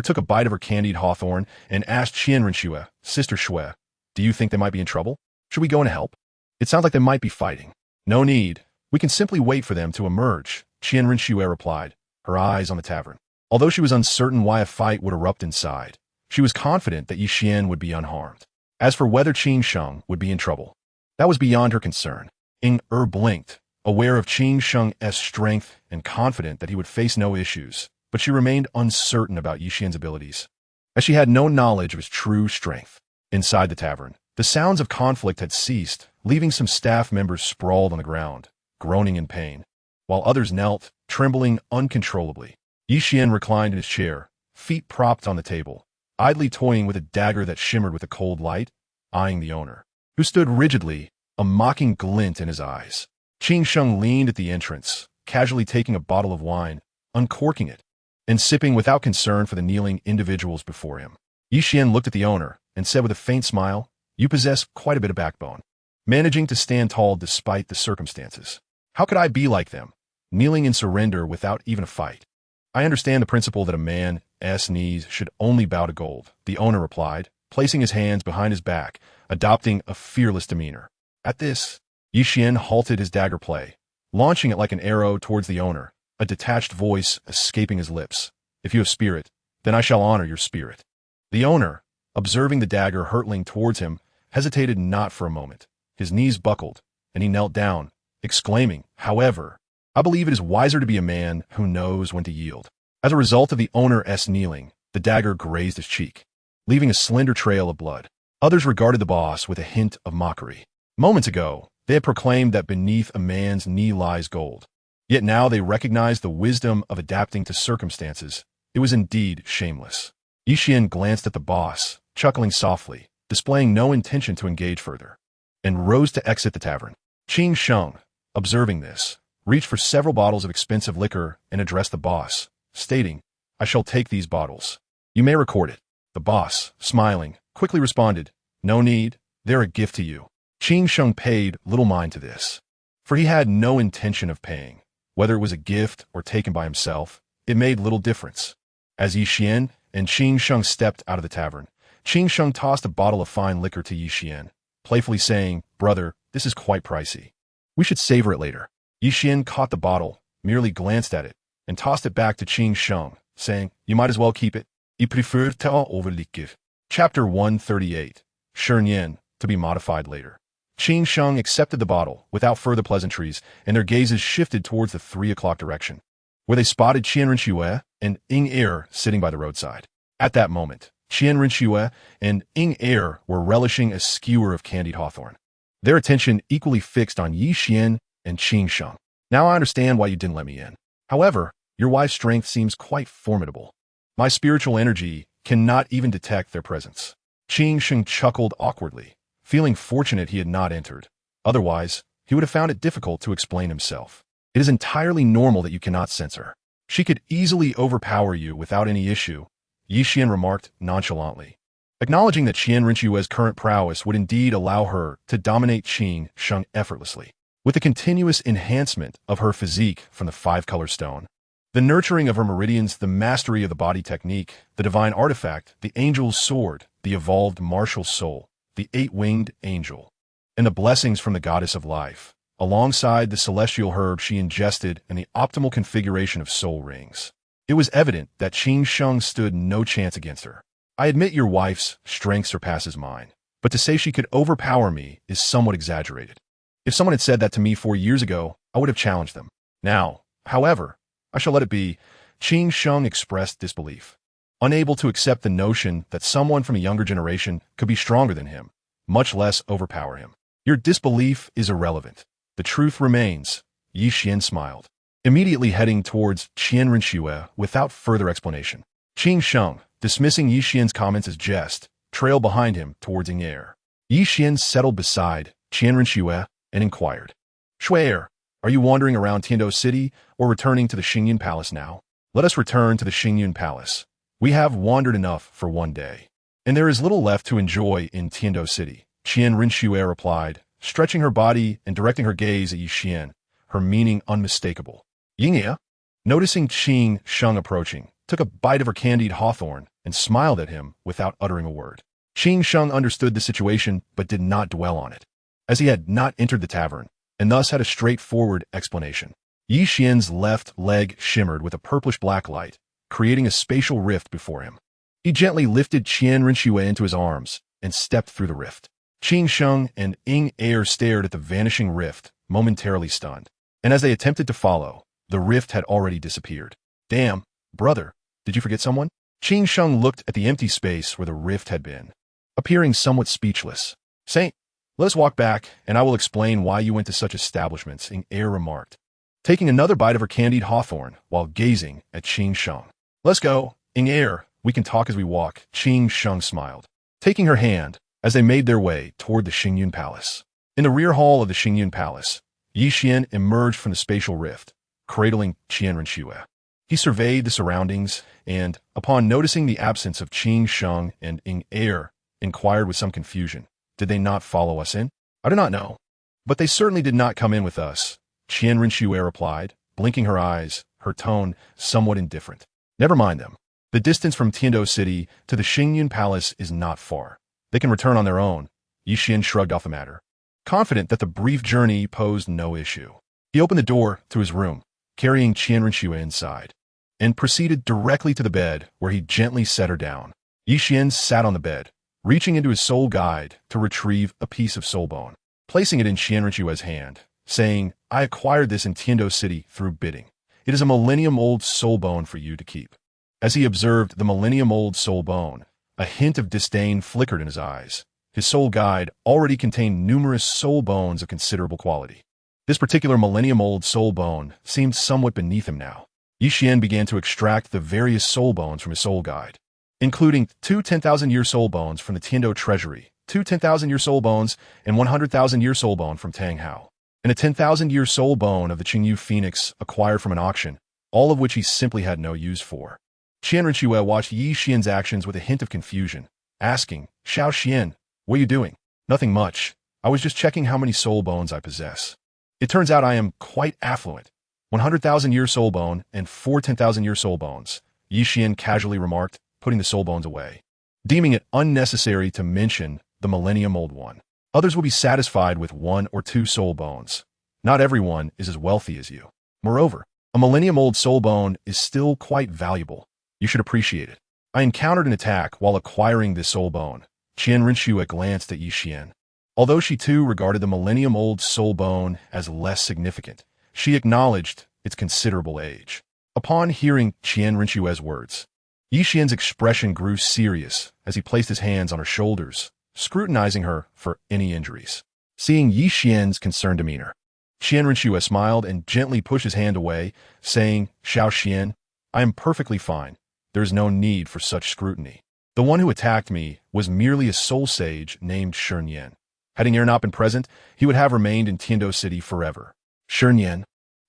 Took a bite of her candied hawthorn and asked Qian Renxue, "Sister Shui, do you think they might be in trouble? Should we go and help? It sounds like they might be fighting." "No need. We can simply wait for them to emerge," Qian Renxue replied, her eyes on the tavern. Although she was uncertain why a fight would erupt inside, she was confident that Qian would be unharmed. As for whether Qin Sheng would be in trouble, that was beyond her concern. Blinked, aware of Qin Sheng's strength and confident that he would face no issues, but she remained uncertain about Qian's abilities, as she had no knowledge of his true strength. Inside the tavern, the sounds of conflict had ceased, leaving some staff members sprawled on the ground, groaning in pain, while others knelt, trembling uncontrollably. Qian reclined in his chair, feet propped on the table, idly toying with a dagger that shimmered with a cold light, eyeing the owner, who stood rigidly, a mocking glint in his eyes. Qin Sheng leaned at the entrance, casually taking a bottle of wine, uncorking it, and sipping without concern for the kneeling individuals before him. Qian looked at the owner and said with a faint smile, "You possess quite a bit of backbone, managing to stand tall despite the circumstances. How could I be like them, kneeling in surrender without even a fight?" "I understand the principle that a man's knees should only bow to gold," the owner replied, placing his hands behind his back, adopting a fearless demeanor. At this, Qian halted his dagger play, launching it like an arrow towards the owner, a detached voice escaping his lips. "If you have spirit, then I shall honor your spirit." The owner, observing the dagger hurtling towards him, hesitated not for a moment. His knees buckled, and he knelt down, exclaiming, "However, I believe it is wiser to be a man who knows when to yield." As a result of the owner's kneeling, the dagger grazed his cheek, leaving a slender trail of blood. Others regarded the boss with a hint of mockery. Moments ago, they had proclaimed that beneath a man's knee lies gold. Yet now they recognized the wisdom of adapting to circumstances. It was indeed shameless. Qian glanced at the boss, chuckling softly, displaying no intention to engage further, and rose to exit the tavern. Qin Sheng, observing this, reached for several bottles of expensive liquor and addressed the boss, stating, "I shall take these bottles. You may record it." The boss, smiling, quickly responded, "No need, they're a gift to you." Qin Sheng paid little mind to this, for he had no intention of paying. Whether it was a gift or taken by himself, it made little difference. As Qian and Qin Sheng stepped out of the tavern, Qin Sheng tossed a bottle of fine liquor to Qian, playfully saying, "Brother, this is quite pricey. We should savor it later." Qian caught the bottle, merely glanced at it, and tossed it back to Qin Sheng, saying, "You might as well keep it. I prefer to overliquer." Chapter 138. Shernyan, to be modified later. Qin Sheng accepted the bottle without further pleasantries, and their gazes shifted towards the 3 o'clock direction, where they spotted Qian Rinxue and Er sitting by the roadside. At that moment, Qian Rinxue and Er were relishing a skewer of candied hawthorn, their attention equally fixed on Qian and Qin Sheng. "Now I understand why you didn't let me in. However, your wife's strength seems quite formidable. My spiritual energy cannot even detect their presence." Qin Sheng chuckled awkwardly, feeling fortunate he had not entered. Otherwise, he would have found it difficult to explain himself. "It is entirely normal that you cannot sense her. She could easily overpower you without any issue," Qian remarked nonchalantly, acknowledging that Qian Rinxue's current prowess would indeed allow her to dominate Qin Sheng effortlessly. With the continuous enhancement of her physique from the 5-color stone, the nurturing of her meridians, the mastery of the body technique, the divine artifact, the angel's sword, the evolved martial soul, the 8-winged angel, and the blessings from the goddess of life, alongside the celestial herb she ingested and the optimal configuration of soul rings, it was evident that Qin Sheng stood no chance against her. "I admit your wife's strength surpasses mine, but to say she could overpower me is somewhat exaggerated. If someone had said that to me 4 years ago, I would have challenged them. Now, however, I shall let it be." Qin Sheng expressed disbelief, unable to accept the notion that someone from a younger generation could be stronger than him, much less overpower him. "Your disbelief is irrelevant. The truth remains," Qian smiled, immediately heading towards Qian Rinxue without further explanation. Qin Sheng, dismissing Qian's comments as jest, trailed behind him towards Er. Qian settled beside Qian Rinxue and inquired, "Shuer, are you wandering around Tiando City or returning to the Xingyun Palace now?" "Let us return to the Xingyun Palace. We have wandered enough for one day, and there is little left to enjoy in Tiando City," Qian Rinxue replied, stretching her body and directing her gaze at Qian, her meaning unmistakable. Yingye, noticing Qin Sheng approaching, took a bite of her candied hawthorn and smiled at him without uttering a word. Qin Sheng understood the situation but did not dwell on it, as he had not entered the tavern, and thus had a straightforward explanation. Qian's left leg shimmered with a purplish black light, creating a spatial rift before him. He gently lifted Qian Rinxue into his arms and stepped through the rift. Qing Sheng and Ying Er stared at the vanishing rift, momentarily stunned. And as they attempted to follow, the rift had already disappeared. Damn, brother, did you forget someone? Qing Sheng looked at the empty space where the rift had been, appearing somewhat speechless. Saint, let us walk back, and I will explain why you went to such establishments, Ying Er remarked, taking another bite of her candied hawthorn while gazing at Qing Sheng. Let's go, Ying Er, we can talk as we walk, Qing Sheng smiled, taking her hand as they made their way toward the Xingyun Palace. In the rear hall of the Xingyun Palace, Yi Xian emerged from the spatial rift, cradling Qian Rinxue. He surveyed the surroundings and, upon noticing the absence of Qing Sheng and Ying Er, inquired with some confusion, did they not follow us in? I do not know. But they certainly did not come in with us, Qian Rinxue replied, blinking her eyes, her tone somewhat indifferent. Never mind them. The distance from Tiando City to the Xingyun Palace is not far. They can return on their own. Yi Xian shrugged off the matter, confident that the brief journey posed no issue. He opened the door to his room, carrying Qian Rinxue inside, and proceeded directly to the bed where he gently set her down. Yi Xian sat on the bed, reaching into his soul guide to retrieve a piece of soul bone, placing it in Qian Rinxue's hand, saying, I acquired this in Tiando City through bidding. It is a millennium-old soul bone for you to keep. As he observed the millennium-old soul bone, a hint of disdain flickered in his eyes. His soul guide already contained numerous soul bones of considerable quality. This particular millennium-old soul bone seemed somewhat beneath him now. Yi Xian began to extract the various soul bones from his soul guide, including 2 10,000-year soul bones from the Tiando treasury, 2 10,000-year soul bones, and 100,000-year soul bone from Tang Hao, and a 10,000-year soul bone of the Qingyu Phoenix acquired from an auction, all of which he simply had no use for. Qian Rinxue watched Yi Xian's actions with a hint of confusion, asking, Xiao Xian, what are you doing? Nothing much. I was just checking how many soul bones I possess. It turns out I am quite affluent. 100,000-year soul bone and 4 10,000-year soul bones, Yi Xian casually remarked, putting the soul bones away, deeming it unnecessary to mention the millennium-old one. Others will be satisfied with 1 or 2 soul bones. Not everyone is as wealthy as you. Moreover, a millennium-old soul bone is still quite valuable. You should appreciate it. I encountered an attack while acquiring this soul bone. Qian Rinxue glanced at Yi Xian. Although she too regarded the millennium-old soul bone as less significant, she acknowledged its considerable age. Upon hearing Qian Rinxue's words, Yi Xian's expression grew serious as he placed his hands on her shoulders, scrutinizing her for any injuries. Seeing Yi Xian's concerned demeanor, Qian Rinxue smiled and gently pushed his hand away, saying, Xiao Xian, I am perfectly fine. There is no need for such scrutiny. The one who attacked me was merely a soul sage named Shernyan. Had Ying Er not been present, he would have remained in Tiando City forever. Shernyan,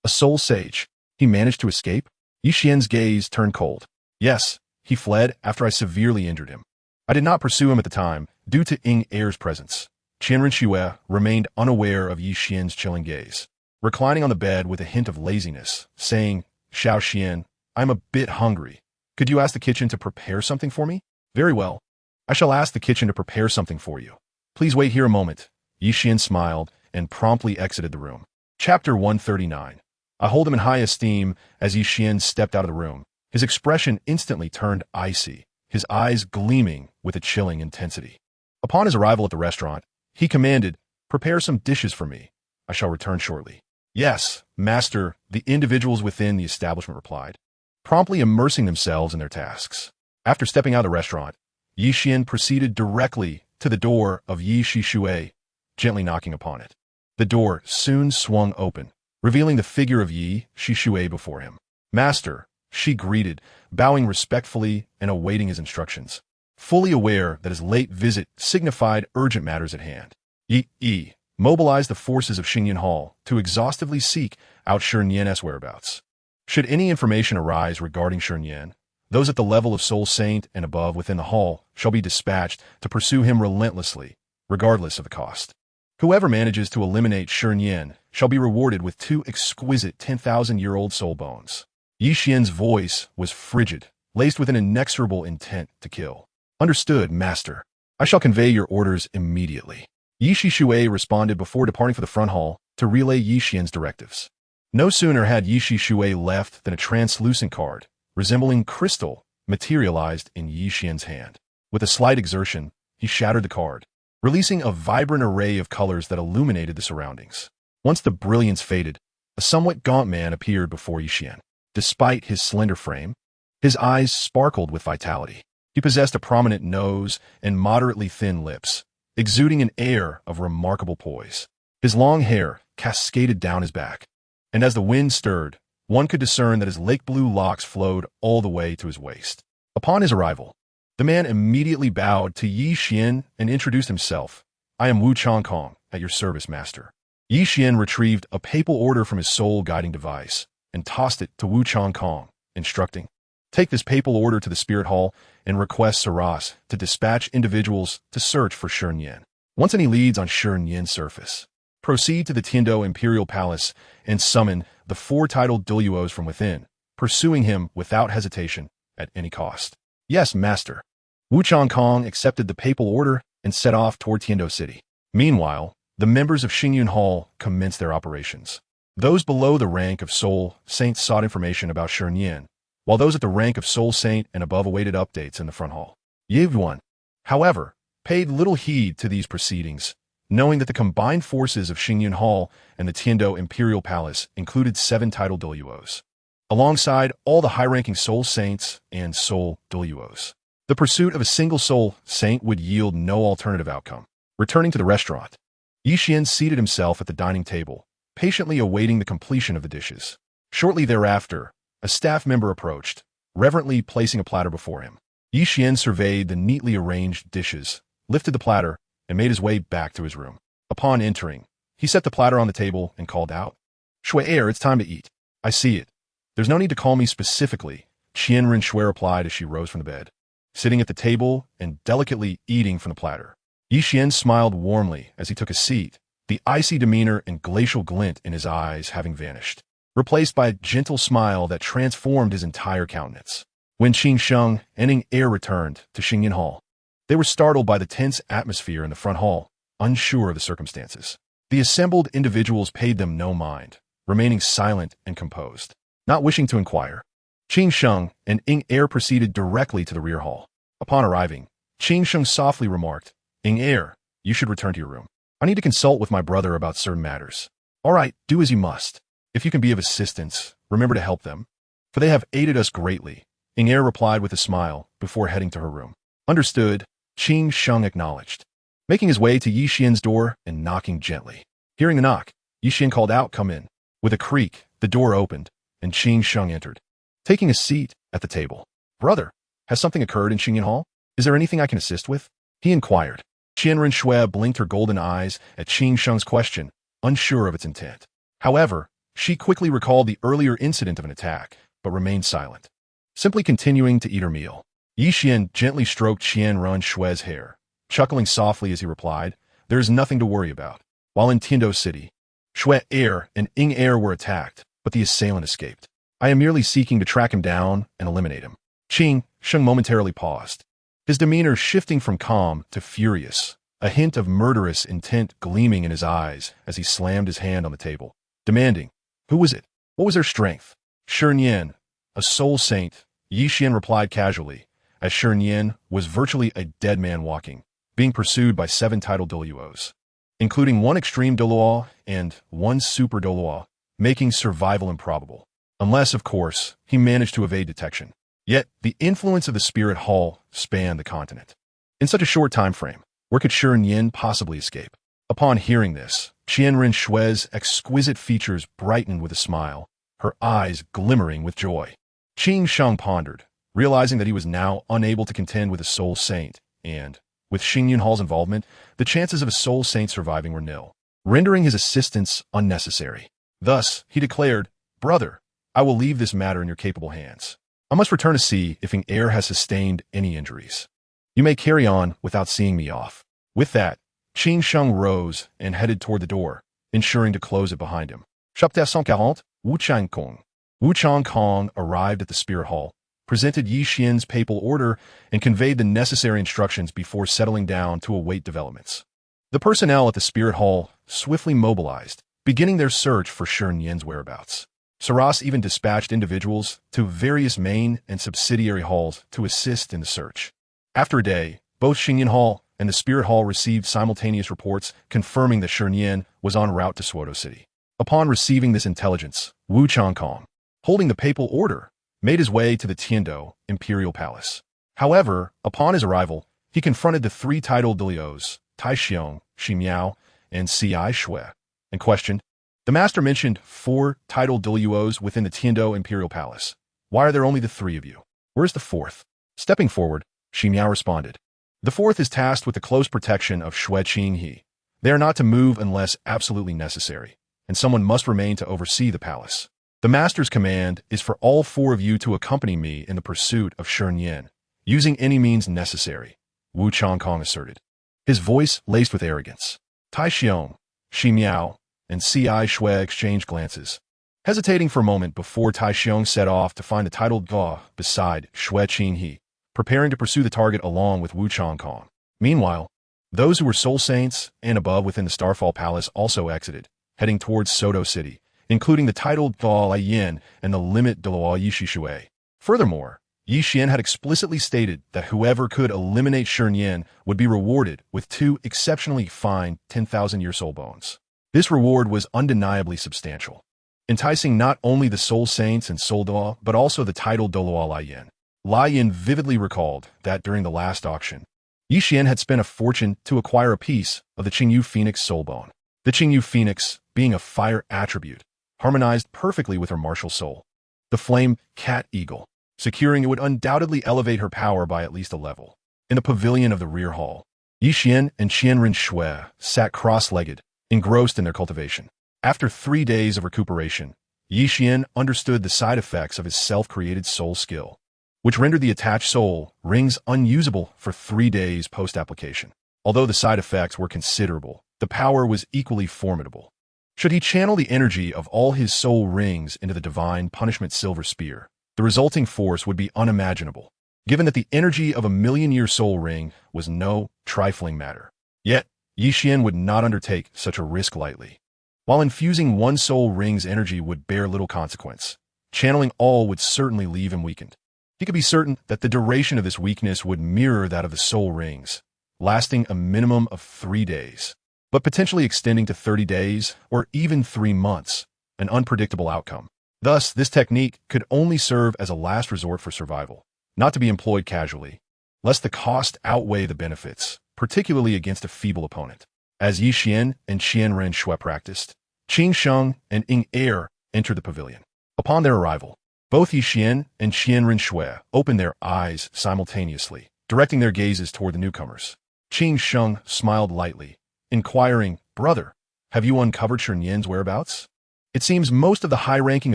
a soul sage. He managed to escape? Yi Xian's gaze turned cold. Yes, he fled after I severely injured him. I did not pursue him at the time, due to Ying Er's presence. Qian Rinxue remained unaware of Yi Xian's chilling gaze, reclining on the bed with a hint of laziness, saying, Xiao Xian, I'm a bit hungry. Could you ask the kitchen to prepare something for me? Very well. I shall ask the kitchen to prepare something for you. Please wait here a moment. Yi Xian smiled and promptly exited the room. Chapter 139. I hold him in high esteem as Yi Xian stepped out of the room. His expression instantly turned icy, his eyes gleaming with a chilling intensity. Upon his arrival at the restaurant, he commanded, Prepare some dishes for me. I shall return shortly. Yes, master, the individuals within the establishment replied, promptly immersing themselves in their tasks. After stepping out of the restaurant, Yi Xian proceeded directly to the door of Yi Shixue, gently knocking upon it. The door soon swung open, revealing the figure of Yi Shixue before him. Master, she greeted, bowing respectfully and awaiting his instructions, fully aware that his late visit signified urgent matters at hand. Yi mobilized the forces of Xingyun Hall to exhaustively seek out Shernyan's whereabouts. Should any information arise regarding Shernyan, those at the level of Soul Saint and above within the hall shall be dispatched to pursue him relentlessly, regardless of the cost. Whoever manages to eliminate Shernyan shall be rewarded with 2 exquisite 10,000-year-old soul bones. Yi Xian's voice was frigid, laced with an inexorable intent to kill. Understood, master. I shall convey your orders immediately. Yi Shixue responded before departing for the front hall to relay Yi Xian's directives. No sooner had Yi Shixue left than a translucent card, resembling crystal, materialized in Yi Xian's hand. With a slight exertion, he shattered the card, releasing a vibrant array of colors that illuminated the surroundings. Once the brilliance faded, a somewhat gaunt man appeared before Yi Xian. Despite his slender frame, his eyes sparkled with vitality. He possessed a prominent nose and moderately thin lips, exuding an air of remarkable poise. His long hair cascaded down his back, and as the wind stirred, one could discern that his lake-blue locks flowed all the way to his waist. Upon his arrival, the man immediately bowed to Yi Xian and introduced himself. "I am Wu Changkong, at your service, master." Yi Xian retrieved a papal order from his soul-guiding device and tossed it to Wu Changkong, instructing, "Take this papal order to the Spirit Hall and request Saras to dispatch individuals to search for Xunji. Once any leads on Xunji's surface, proceed to the Tiando Imperial Palace and summon the 4 titled Douluos from within, pursuing him without hesitation at any cost." "Yes, master." Wu Changkong accepted the papal order and set off toward Tiando City. Meanwhile, the members of Xingyun Hall commenced their operations. Those below the rank of Soul Saint sought information about Xunji, while those at the rank of Soul Saint and above awaited updates in the front hall. Yevon, however, paid little heed to these proceedings, knowing that the combined forces of Xingyun Hall and the Tiando Imperial Palace included 7 titled Douluos, alongside all the high-ranking Soul Saints and Soul Douluos. The pursuit of a single Soul Saint would yield no alternative outcome. Returning to the restaurant, Yi Xian seated himself at the dining table, patiently awaiting the completion of the dishes. Shortly thereafter, a staff member approached, reverently placing a platter before him. Yi Xian surveyed the neatly arranged dishes, lifted the platter, and made his way back to his room. Upon entering, he set the platter on the table and called out, "Shui, it's time to eat." "I see it. There's no need to call me specifically," Qian Rinxue replied as she rose from the bed. Sitting at the table and delicately eating from the platter, Yi Xian smiled warmly as he took a seat, the icy demeanor and glacial glint in his eyes having vanished, replaced by a gentle smile that transformed his entire countenance. When Qin Sheng and Ing Er returned to Xingyun Hall, they were startled by the tense atmosphere in the front hall, unsure of the circumstances. The assembled individuals paid them no mind, remaining silent and composed. Not wishing to inquire, Qin Sheng and Ing Er proceeded directly to the rear hall. Upon arriving, Qin Sheng softly remarked, "Ing Er, you should return to your room. I need to consult with my brother about certain matters." "All right, do as you must. If you can be of assistance, remember to help them, for they have aided us greatly," Ing Er replied with a smile before heading to her room. "Understood," Qin Sheng acknowledged, making his way to Yi Xian's door and knocking gently. Hearing the knock, Yi Xian called out, "Come in." With a creak, the door opened, and Qin Sheng entered, taking a seat at the table. "Brother, has something occurred in Xingyun Hall? Is there anything I can assist with?" he inquired. Qian Rinxue blinked her golden eyes at Qin Sheng's question, unsure of its intent. However, she quickly recalled the earlier incident of an attack, but remained silent, simply continuing to eat her meal. Yi Xian gently stroked Qian Rinxue's hair, chuckling softly as he replied, "There is nothing to worry about." While in Tiando City, Shui Er and Ing Er were attacked, but the assailant escaped. "I am merely seeking to track him down and eliminate him." Qin Sheng momentarily paused, his demeanor shifting from calm to furious, a hint of murderous intent gleaming in his eyes as he slammed his hand on the table, demanding, "Who was it? What was their strength?" "Xunji, a soul saint," Yi Xian replied casually, as Xunji was virtually a dead man walking, being pursued by 7 titled Douluos, including 1 extreme Douluo and 1 super Douluo, making survival improbable, unless, of course, he managed to evade detection. Yet, the influence of the Spirit Hall spanned the continent. In such a short time frame, where could Xunji possibly escape? Upon hearing this, Qian Rinxue's exquisite features brightened with a smile, her eyes glimmering with joy. Qin Sheng pondered, realizing that he was now unable to contend with a soul saint, and, with Xingyun Hall's involvement, the chances of a soul saint surviving were nil, rendering his assistance unnecessary. Thus, he declared, "Brother, I will leave this matter in your capable hands. I must return to see if Ing Er has sustained any injuries. You may carry on without seeing me off." With that, Qin Sheng rose and headed toward the door, ensuring to close it behind him. Chapter 140, Wu Changkong. Wu Changkong arrived at the Spirit Hall, presented Yi Xian's papal order, and conveyed the necessary instructions before settling down to await developments. The personnel at the Spirit Hall swiftly mobilized, beginning their search for Xunji's whereabouts. Saras even dispatched individuals to various main and subsidiary halls to assist in the search. After a day, both Xingyan Hall and the Spirit Hall received simultaneous reports confirming that Shernyan was en route to Suodo City. Upon receiving this intelligence, Wu Changkong, holding the papal order, made his way to the Tiando imperial palace. However, upon his arrival, he confronted the three titled Daluos, Tai Xiong, Shi Miao, and Ci Shui, and questioned. The master mentioned 4 titled Daluos within the Tiando imperial palace. Why are there only the 3 of you? Where's the 4th? Stepping forward, Shi Miao responded. The 4th is tasked with the close protection of Shui Qinghe. They are not to move unless absolutely necessary, and someone must remain to oversee the palace. The master's command is for all 4 of you to accompany me in the pursuit of Shernyan, using any means necessary, Wu Changkong asserted, his voice laced with arrogance. Tai Xiong, Shi Miao, and Ci Shui exchanged glances, hesitating for a moment before Tai Xiong set off to find the titled Ga beside Shui Qinghe, preparing to pursue the target along with Wu Changkong. Meanwhile, those who were soul saints and above within the Starfall Palace also exited, heading towards Suodo City, including the titled Ga Yin and the limit Douluo Yishi Shui. Furthermore, Yi Xian had explicitly stated that whoever could eliminate Shernyan would be rewarded with 2 exceptionally fine 10,000-year soul bones. This reward was undeniably substantial, enticing not only the soul saints and soul Douluo, but also the titled Douluo Yin. Yin vividly recalled that during the last auction, Yi Xian had spent a fortune to acquire a piece of the Qingyu Phoenix soul bone. The Qingyu Phoenix, being a fire attribute, harmonized perfectly with her martial soul. The flame cat eagle, securing it would undoubtedly elevate her power by at least a level. In the pavilion of the rear hall, Yi Xian and Qian Shui sat cross-legged, engrossed in their cultivation. After 3 days of recuperation, Yi Xian understood the side effects of his self-created soul skill, which rendered the attached soul rings unusable for 3 days post-application. Although the side effects were considerable, the power was equally formidable. Should he channel the energy of all his soul rings into the divine punishment silver spear, the resulting force would be unimaginable, given that the energy of a million-year soul ring was no trifling matter. Yet, Yi Xian would not undertake such a risk lightly. While infusing one soul ring's energy would bear little consequence, channeling all would certainly leave him weakened. He could be certain that the duration of this weakness would mirror that of the soul rings, lasting a minimum of 3 days, but potentially extending to 30 days or even 3 months, an unpredictable outcome. Thus, this technique could only serve as a last resort for survival, not to be employed casually, lest the cost outweigh the benefits, particularly against a feeble opponent. As Yi Xian and Qian Shui practiced, Qing Sheng and Ying Er entered the pavilion. Upon their arrival, both Yi Xian and Qian Shui opened their eyes simultaneously, directing their gazes toward the newcomers. Qing Sheng smiled lightly, inquiring, "Brother, have you uncovered Shernyan's whereabouts? It seems most of the high-ranking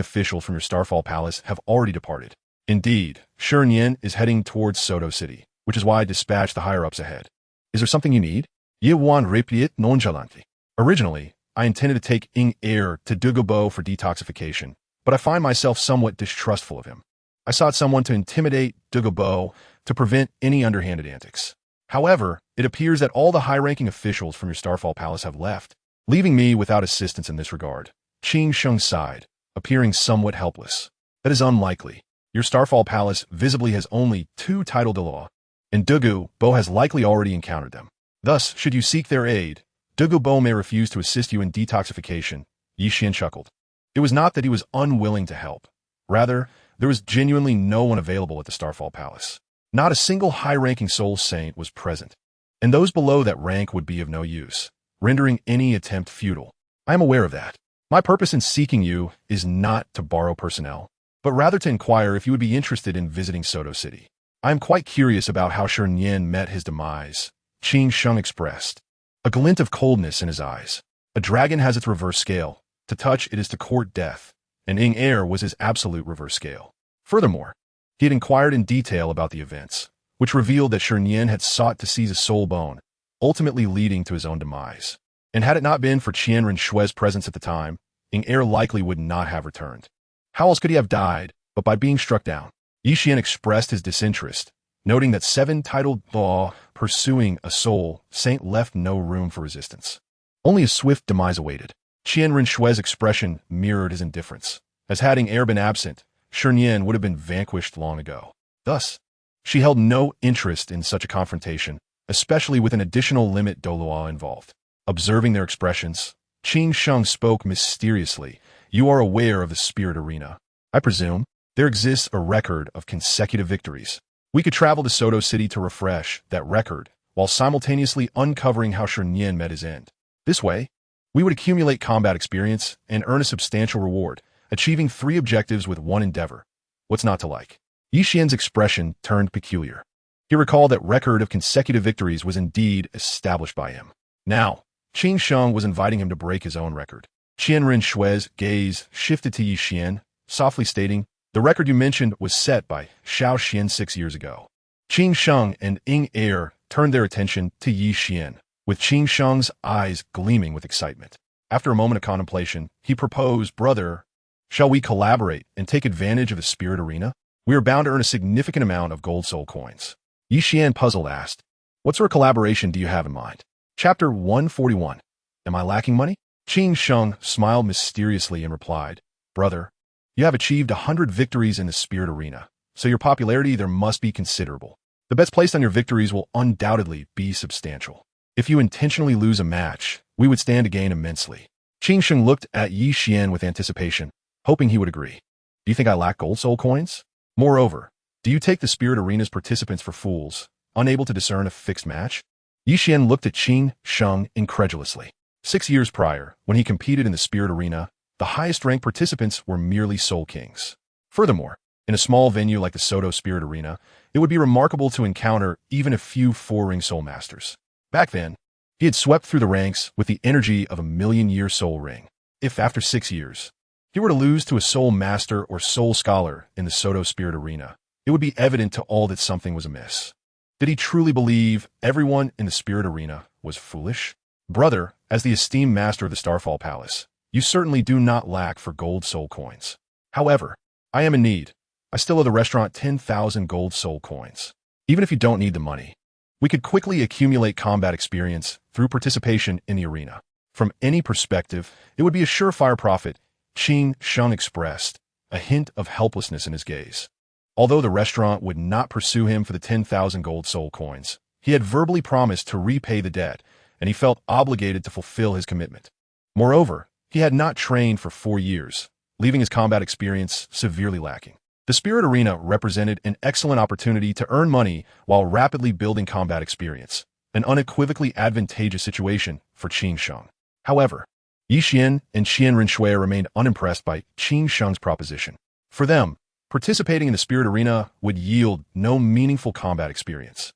officials from your Starfall Palace have already departed. Indeed, Shernyan is heading towards Suodo City, which is why I dispatched the higher-ups ahead. Is there something you need?" Ye Wan replied nonchalantly. Originally, I intended to take Ying Er to Douluo for detoxification, but I find myself somewhat distrustful of him. I sought someone to intimidate Douluo to prevent any underhanded antics. However, it appears that all the high-ranking officials from your Starfall Palace have left, leaving me without assistance in this regard. Qing Sheng sighed, appearing somewhat helpless. That is unlikely. Your Starfall Palace visibly has only 2 titled Dalu, and Douluo has likely already encountered them. Thus, should you seek their aid, Douluo may refuse to assist you in detoxification. Yi Xian chuckled. It was not that he was unwilling to help. Rather, there was genuinely no one available at the Starfall Palace. Not a single high-ranking soul saint was present, and those below that rank would be of no use, rendering any attempt futile. I am aware of that. My purpose in seeking you is not to borrow personnel, but rather to inquire if you would be interested in visiting Suodo City. I am quite curious about how Shernyan met his demise, Qing Sheng expressed, a glint of coldness in his eyes. A dragon has its reverse scale. To touch, it is to court death, and Ying Er was his absolute reverse scale. Furthermore, he had inquired in detail about the events, which revealed that Shernyan had sought to seize a soul bone, ultimately leading to his own demise. And had it not been for Qian Shui's presence at the time, Ying Er likely would not have returned. How else could he have died but by being struck down? Yi Xian expressed his disinterest, noting that 7 titled law pursuing a soul saint left no room for resistance. Only a swift demise awaited. Qian Shui's expression mirrored his indifference, as had Ing Er been absent, Xunji would have been vanquished long ago. Thus, she held no interest in such a confrontation, especially with an additional limit Douluo involved. Observing their expressions, Qin Sheng spoke mysteriously. You are aware of the spirit arena. I presume there exists a record of consecutive victories. We could travel to Soto City to refresh that record, while simultaneously uncovering how Xunji met his end. This way, we would accumulate combat experience and earn a substantial reward, achieving 3 objectives with 1 endeavor. What's not to like? Qian's expression turned peculiar. He recalled that record of consecutive victories was indeed established by him. Now, Qin Sheng was inviting him to break his own record. Qian Rinshui's gaze shifted to Qian, softly stating, the record you mentioned was set by Xiao Xian 6 years ago. Qin Sheng and Ing Er turned their attention to Qian, with Qin Sheng's eyes gleaming with excitement. After a moment of contemplation, he proposed, brother, shall we collaborate and take advantage of the spirit arena? We are bound to earn a significant amount of gold soul coins. Qian, puzzled, asked, what sort of collaboration do you have in mind? Chapter 141. Am I lacking money? Qin Sheng smiled mysteriously and replied, brother, you have achieved 100 victories in the spirit arena, so your popularity there must be considerable. The bets placed on your victories will undoubtedly be substantial. If you intentionally lose a match, we would stand to gain immensely. Qin Sheng looked at Qian with anticipation, hoping he would agree. Do you think I lack gold soul coins? Moreover, do you take the spirit arena's participants for fools, unable to discern a fixed match? Qian looked at Qin Sheng incredulously. 6 years prior, when he competed in the spirit arena, the highest-ranked participants were merely soul kings. Furthermore, in a small venue like the Soto Spirit Arena, it would be remarkable to encounter even a few 4-ring soul masters. Back then, he had swept through the ranks with the energy of a million-year soul ring. If after 6 years, he were to lose to a soul master or soul scholar in the Soto Spirit Arena, it would be evident to all that something was amiss. Did he truly believe everyone in the Spirit Arena was foolish? Brother, as the esteemed master of the Starfall Palace, you certainly do not lack for gold soul coins. However, I am in need. I still owe the restaurant 10,000 gold soul coins. Even if you don't need the money, we could quickly accumulate combat experience through participation in the arena. From any perspective, it would be a surefire profit. Qin Sheng expressed a hint of helplessness in his gaze. Although the restaurant would not pursue him for the 10,000 gold soul coins, he had verbally promised to repay the debt, and he felt obligated to fulfill his commitment. Moreover, he had not trained for 4 years, leaving his combat experience severely lacking. The Spirit Arena represented an excellent opportunity to earn money while rapidly building combat experience, an unequivocally advantageous situation for Qin Sheng. However, Qian and Qian Rinshui remained unimpressed by Qin Sheng's proposition. For them, participating in the Spirit Arena would yield no meaningful combat experience,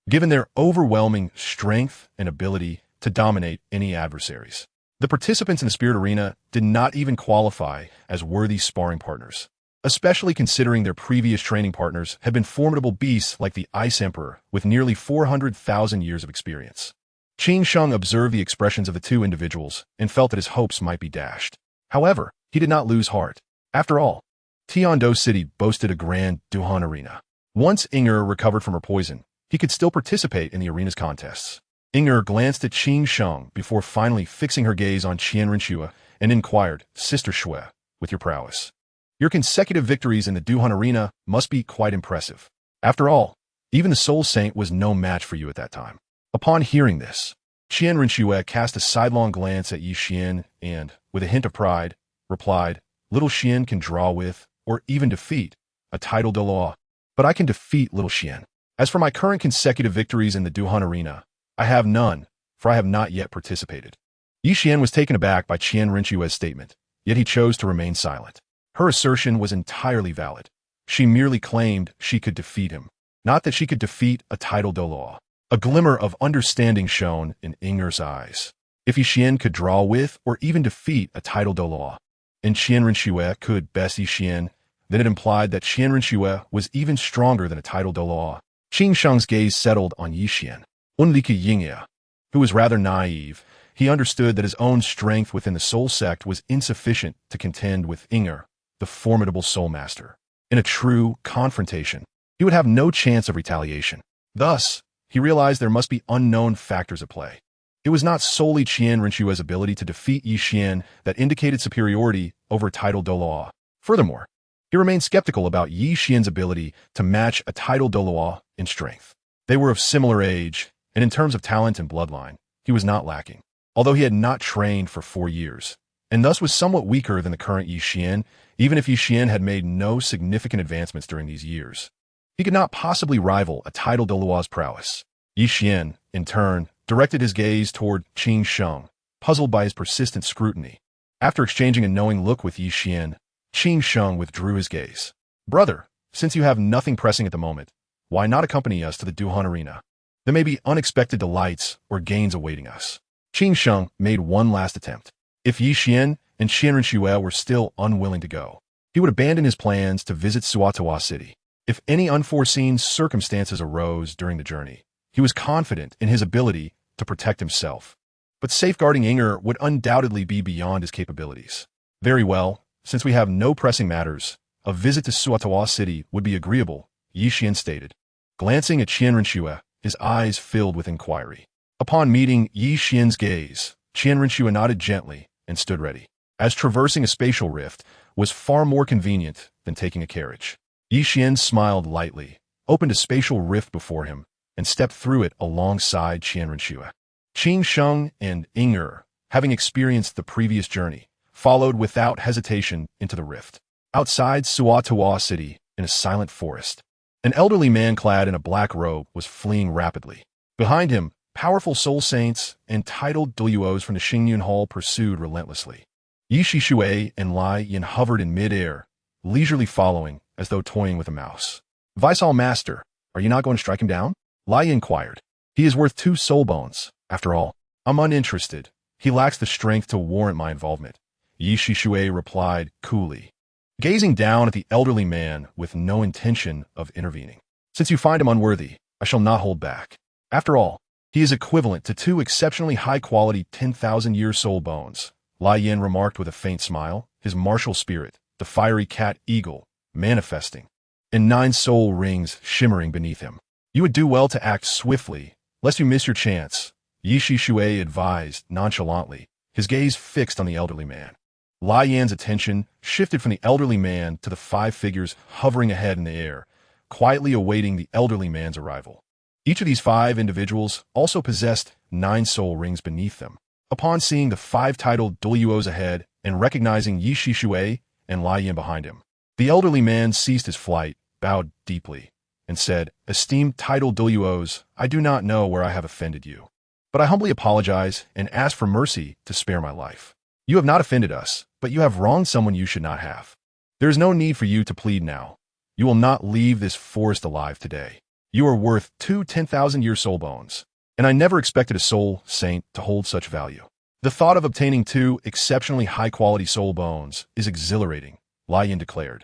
given their overwhelming strength and ability to dominate any adversaries. The participants in the Spirit Arena did not even qualify as worthy sparring partners, especially considering their previous training partners had been formidable beasts like the Ice Emperor with nearly 400,000 years of experience. Qin Sheng observed the expressions of the two individuals and felt that his hopes might be dashed. However, he did not lose heart. After all, Tiando City boasted a grand Duhan arena. Once Ing Er recovered from her poison, he could still participate in the arena's contests. Ing Er glanced at Qin Sheng before finally fixing her gaze on Qian Rinshui and inquired, Sister Shui, with your prowess, your consecutive victories in the Duhan arena must be quite impressive. After all, even the Soul Saint was no match for you at that time. Upon hearing this, Qian Rinshui cast a sidelong glance at Qian and, with a hint of pride, replied, Little Qian can draw with, or even defeat, a title Douluo, but I can defeat Little Qian. As for my current consecutive victories in the Duhan arena, I have none, for I have not yet participated. Qian was taken aback by Qian Rinshui's statement, yet he chose to remain silent. Her assertion was entirely valid. She merely claimed she could defeat him, not that she could defeat a title Douluo. A glimmer of understanding shone in Ing Er's eyes. If Qian could draw with or even defeat a title Douluo, and Qian Rinshui could best Qian, then it implied that Qian Rinshui was even stronger than a title Douluo. Qin Sheng's gaze settled on Qian. Unlike Yingya, who was rather naive, he understood that his own strength within the soul sect was insufficient to contend with Ing Er, the formidable soul master. In a true confrontation, he would have no chance of retaliation. Thus, he realized there must be unknown factors at play. It was not solely Qian Rinshui's ability to defeat Qian that indicated superiority over title Douluo. Furthermore, he remained skeptical about Yi Xian's ability to match a titled Douluo in strength. They were of similar age, and in terms of talent and bloodline, he was not lacking. Although he had not trained for 4 years, and thus was somewhat weaker than the current Yi Xian, even if Yi Xian had made no significant advancements during these years, he could not possibly rival a titled Douluo's prowess. Yi Xian, in turn, directed his gaze toward Qin Sheng, puzzled by his persistent scrutiny. After exchanging a knowing look with Yi Xian, Qin Sheng withdrew his gaze. "Brother, since you have nothing pressing at the moment, why not accompany us to the Duhan Arena? There may be unexpected delights or gains awaiting us." Qin Sheng made one last attempt. If Yi Xian and Qian Renshue were still unwilling to go, he would abandon his plans to visit Suatoa City. If any unforeseen circumstances arose during the journey, he was confident in his ability to protect himself. But safeguarding Inger would undoubtedly be beyond his capabilities. "Very well, since we have no pressing matters, a visit to Suatoa City would be agreeable," Yi Xian stated. Glancing at Qian Renshue, his eyes filled with inquiry. Upon meeting Yi Xian's gaze, Qian Renshue nodded gently and stood ready, as traversing a spatial rift was far more convenient than taking a carriage. Yi Xian smiled lightly, opened a spatial rift before him, and stepped through it alongside Qian Renshue. Qin Sheng and Inger, having experienced the previous journey, followed without hesitation into the rift. Outside Suatoa City, in a silent forest, an elderly man clad in a black robe was fleeing rapidly. Behind him, powerful soul saints and titled Douluos from the Xingyun Hall pursued relentlessly. Yi Shui and Lai Yin hovered in mid-air, leisurely following, as though toying with a mouse. "Visal Master, are you not going to strike him down?" Lai inquired. "He is worth 2 soul bones. After all, I'm uninterested. He lacks the strength to warrant my involvement," Yi Shui replied coolly, gazing down at the elderly man with no intention of intervening. "Since you find him unworthy, I shall not hold back. After all, he is equivalent to 2 exceptionally high-quality 10,000-year soul bones," Lai Yin remarked with a faint smile, his martial spirit, the fiery cat eagle, manifesting, and 9 soul rings shimmering beneath him. "You would do well to act swiftly, lest you miss your chance," Yi Shui advised nonchalantly, his gaze fixed on the elderly man. Lai Yan's attention shifted from the elderly man to the 5 figures hovering ahead in the air, quietly awaiting the elderly man's arrival. Each of these 5 individuals also possessed 9 soul rings beneath them. Upon seeing the 5 titled Douluos ahead and recognizing Yi Shui and Lai Yin behind him, the elderly man ceased his flight, bowed deeply, and said, "Esteemed titled Douluos, I do not know where I have offended you, but I humbly apologize and ask for mercy to spare my life. You have not offended us, but you have wronged someone you should not have. There is no need for you to plead now. You will not leave this forest alive today. You are worth 2 10,000-year soul bones, and I never expected a soul saint to hold such value." "The thought of obtaining 2 exceptionally high-quality soul bones is exhilarating," Lai Yin declared,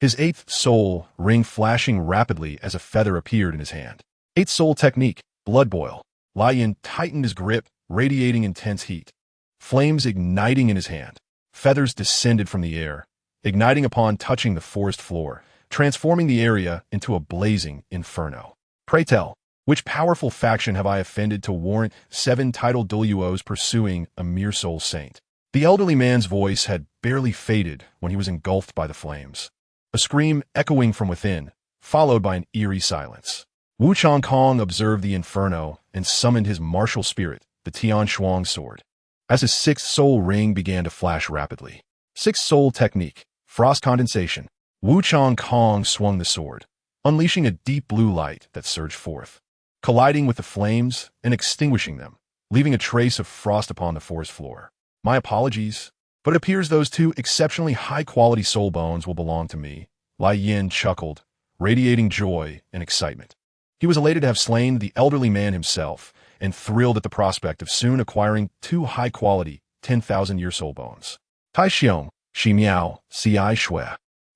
his 8th soul ring flashing rapidly as a feather appeared in his hand. 8th soul technique, blood boil. Lai Yin tightened his grip, radiating intense heat. Flames igniting in his hand. Feathers descended from the air, igniting upon touching the forest floor, transforming the area into a blazing inferno. "Pray tell, which powerful faction have I offended to warrant 7 titled Douluos pursuing a mere soul saint?" The elderly man's voice had barely faded when he was engulfed by the flames. A scream echoing from within, followed by an eerie silence. Wu Changkong observed the inferno and summoned his martial spirit, the Tian Shuang sword, as his 6th soul ring began to flash rapidly. 6th soul technique, frost condensation. Wu Changkong swung the sword, unleashing a deep blue light that surged forth, colliding with the flames and extinguishing them, leaving a trace of frost upon the forest floor. "My apologies, but it appears those 2 exceptionally high-quality soul bones will belong to me," Lai Yin chuckled, radiating joy and excitement. He was elated to have slain the elderly man himself and thrilled at the prospect of soon acquiring 2 high-quality 10,000-year soul bones. Tai Xiong, Xi Miao, Ci Shui,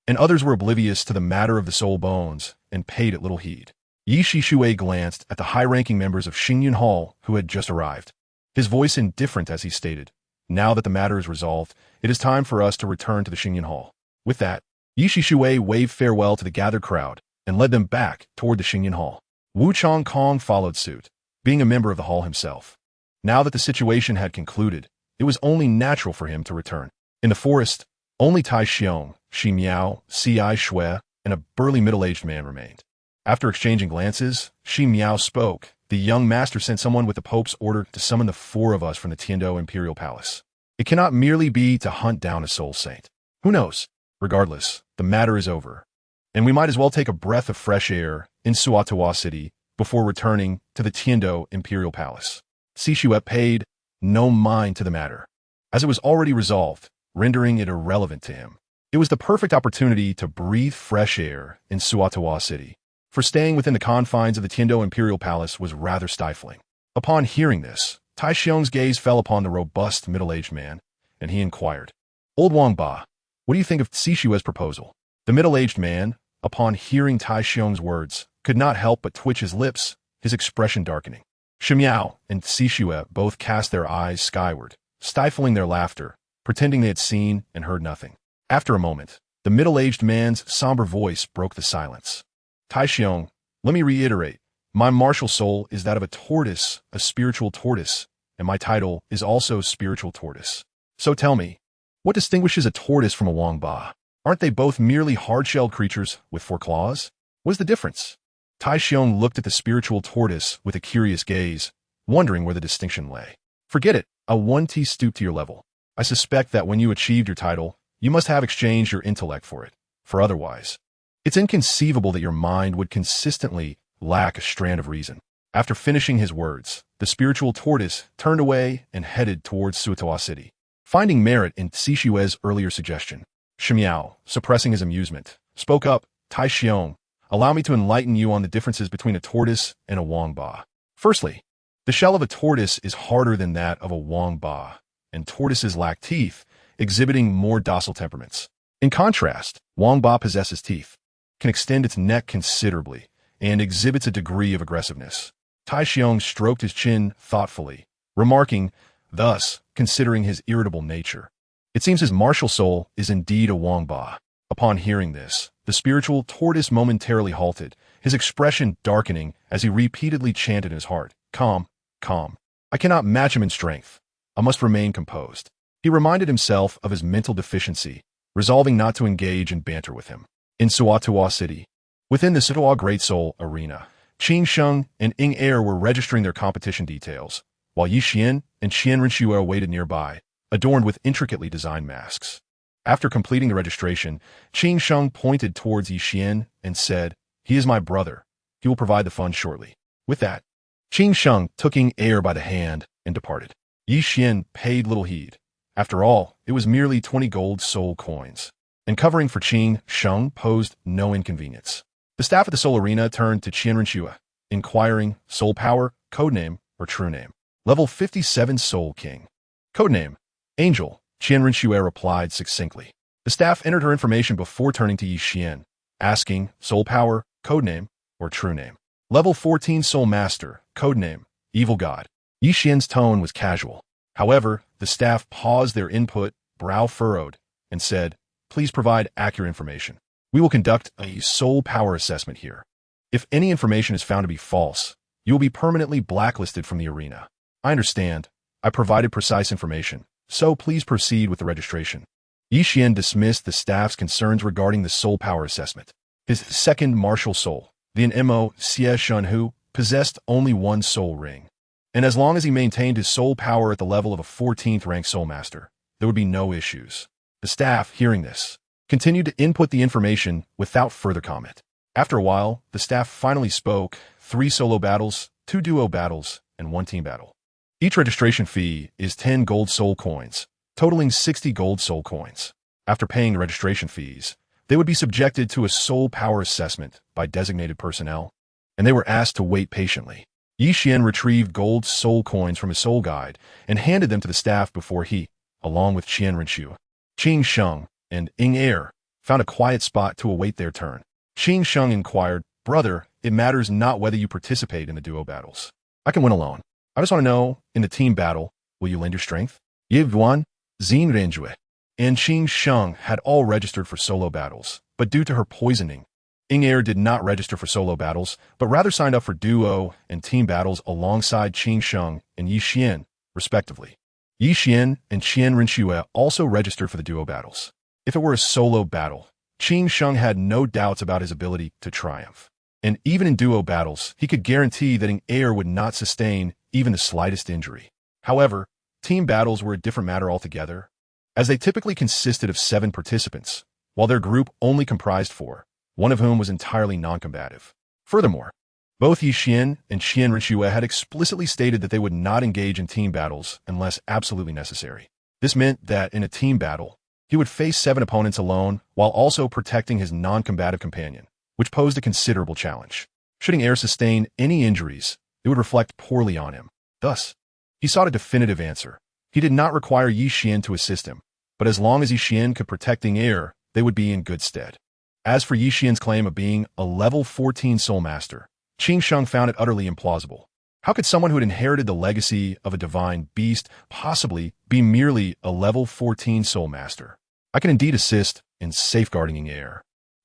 and others were oblivious to the matter of the soul bones and paid it little heed. Yi Shui glanced at the high-ranking members of Xingyun Hall who had just arrived, his voice indifferent as he stated, "Now that the matter is resolved, it is time for us to return to the Xingyun Hall." With that, Yi Shui waved farewell to the gathered crowd and led them back toward the Xingyun Hall. Wu Changkong followed suit, being a member of the hall himself. Now that the situation had concluded, it was only natural for him to return. In the forest, only Tai Xiong, Shi Miao, Ci Shui, and a burly middle-aged man remained. After exchanging glances, Shi Miao spoke. The young master sent someone with the Pope's order to summon the 4 of us from the Tiando Imperial Palace. It cannot merely be to hunt down a soul saint. Who knows? Regardless, the matter is over. And we might as well take a breath of fresh air in Suatawa City before returning to the Tiando Imperial Palace. Sishue paid no mind to the matter, as it was already resolved, rendering it irrelevant to him. It was the perfect opportunity to breathe fresh air in Suatawa City, for staying within the confines of the Tiando Imperial Palace was rather stifling. Upon hearing this, Tai Xiong's gaze fell upon the robust middle-aged man, and he inquired, "Old Wang Ba, what do you think of Sishue's proposal?" The middle-aged man, upon hearing Tai Xiong's words, could not help but twitch his lips, his expression darkening. Shimiao and Sishue both cast their eyes skyward, stifling their laughter, pretending they had seen and heard nothing. After a moment, the middle-aged man's somber voice broke the silence. Tai Xiong, let me reiterate, my martial soul is that of a tortoise, a spiritual tortoise, and my title is also spiritual tortoise. So tell me, what distinguishes a tortoise from a Wangba? Aren't they both merely hard-shelled creatures with 4 claws? What's the difference? Tai Xiong looked at the spiritual tortoise with a curious gaze, wondering where the distinction lay. Forget it, I won't stoop to your level. I suspect that when you achieved your title, you must have exchanged your intellect for it, for otherwise. It's inconceivable that your mind would consistently lack a strand of reason. After finishing his words, the spiritual tortoise turned away and headed towards Suatawa City. Finding merit in Sishue's earlier suggestion, Shimiao, suppressing his amusement, spoke up, Tai Xiong, allow me to enlighten you on the differences between a tortoise and a Wangba. Firstly, the shell of a tortoise is harder than that of a Wangba, and tortoises lack teeth, exhibiting more docile temperaments. In contrast, Wangba possesses teeth, can extend its neck considerably, and exhibits a degree of aggressiveness. Tai Xiong stroked his chin thoughtfully, remarking, thus, considering his irritable nature, it seems his martial soul is indeed a Wangba. Upon hearing this, the spiritual tortoise momentarily halted, his expression darkening as he repeatedly chanted in his heart, calm, calm. I cannot match him in strength. I must remain composed. He reminded himself of his mental deficiency, resolving not to engage in banter with him. In Suatawa City, within the Suatawa Great Soul Arena, Qin Sheng and Ying Er were registering their competition details, while Yi Xian and Qian Renshue waited nearby, adorned with intricately designed masks. After completing the registration, Qin Sheng pointed towards Yi Xian and said, he is my brother. He will provide the funds shortly. With that, Qin Sheng took Ying Er by the hand and departed. Yi Xian paid little heed. After all, it was merely 20 gold soul coins, and covering for Qin Sheng posed no inconvenience. The staff at the Soul Arena turned to Qian Renshue, inquiring, Soul Power, Codename, or True Name? Level 57 Soul King. Codename, Angel, Qian Renshue replied succinctly. The staff entered her information before turning to Yi Xian, asking, Soul Power, Codename, or True Name? Level 14 Soul Master, Codename, Evil God. Yi Xian's tone was casual. However, the staff paused their input, brow furrowed, and said, please provide accurate information. We will conduct a soul power assessment here. If any information is found to be false, you will be permanently blacklisted from the arena. I understand. I provided precise information, so please proceed with the registration. Yi Xian dismissed the staff's concerns regarding the soul power assessment. His second martial soul, the Mo Xie Shunhu, possessed only 1 soul ring. And as long as he maintained his soul power at the level of a 14th rank soul master, there would be no issues. The staff, hearing this, continued to input the information without further comment. After a while, the staff finally spoke, 3 solo battles, 2 duo battles, and 1 team battle. Each registration fee is 10 gold soul coins, totaling 60 gold soul coins. After paying the registration fees, they would be subjected to a soul power assessment by designated personnel, and they were asked to wait patiently. Yi Xian retrieved gold soul coins from his soul guide and handed them to the staff before he, along with Qian Renshue, Qin Sheng, and Ying Er, found a quiet spot to await their turn. Qin Sheng inquired, brother, it matters not whether you participate in the duo battles. I can win alone. I just want to know, in the team battle, will you lend your strength? Yi Yuan, Xin Renjue, and Qin Sheng had all registered for solo battles, but due to her poisoning, Ying Er did not register for solo battles, but rather signed up for duo and team battles alongside Qin Sheng and Yi Xian, respectively. Yi Xian and Qian Renshue also registered for the duo battles. If it were a solo battle, Qin Sheng had no doubts about his ability to triumph. And even in duo battles, he could guarantee that IKneeled would not sustain even the slightest injury. However, team battles were a different matter altogether, as they typically consisted of 7 participants, while their group only comprised 4, one of whom was entirely non-combative. Furthermore, both Qian and Qian Renshue had explicitly stated that they would not engage in team battles unless absolutely necessary. This meant that in a team battle, he would face 7 opponents alone while also protecting his non-combative companion, which posed a considerable challenge. Should IKneeled sustain any injuries, it would reflect poorly on him. Thus, he sought a definitive answer. He did not require Qian to assist him, but as long as Qian could protect IKneeled, they would be in good stead. As for Qian's claim of being a level 14 Soul Master, Qin Sheng found it utterly implausible. How could someone who had inherited the legacy of a divine beast possibly be merely a level 14 Soul Master? I can indeed assist in safeguarding IKneeled,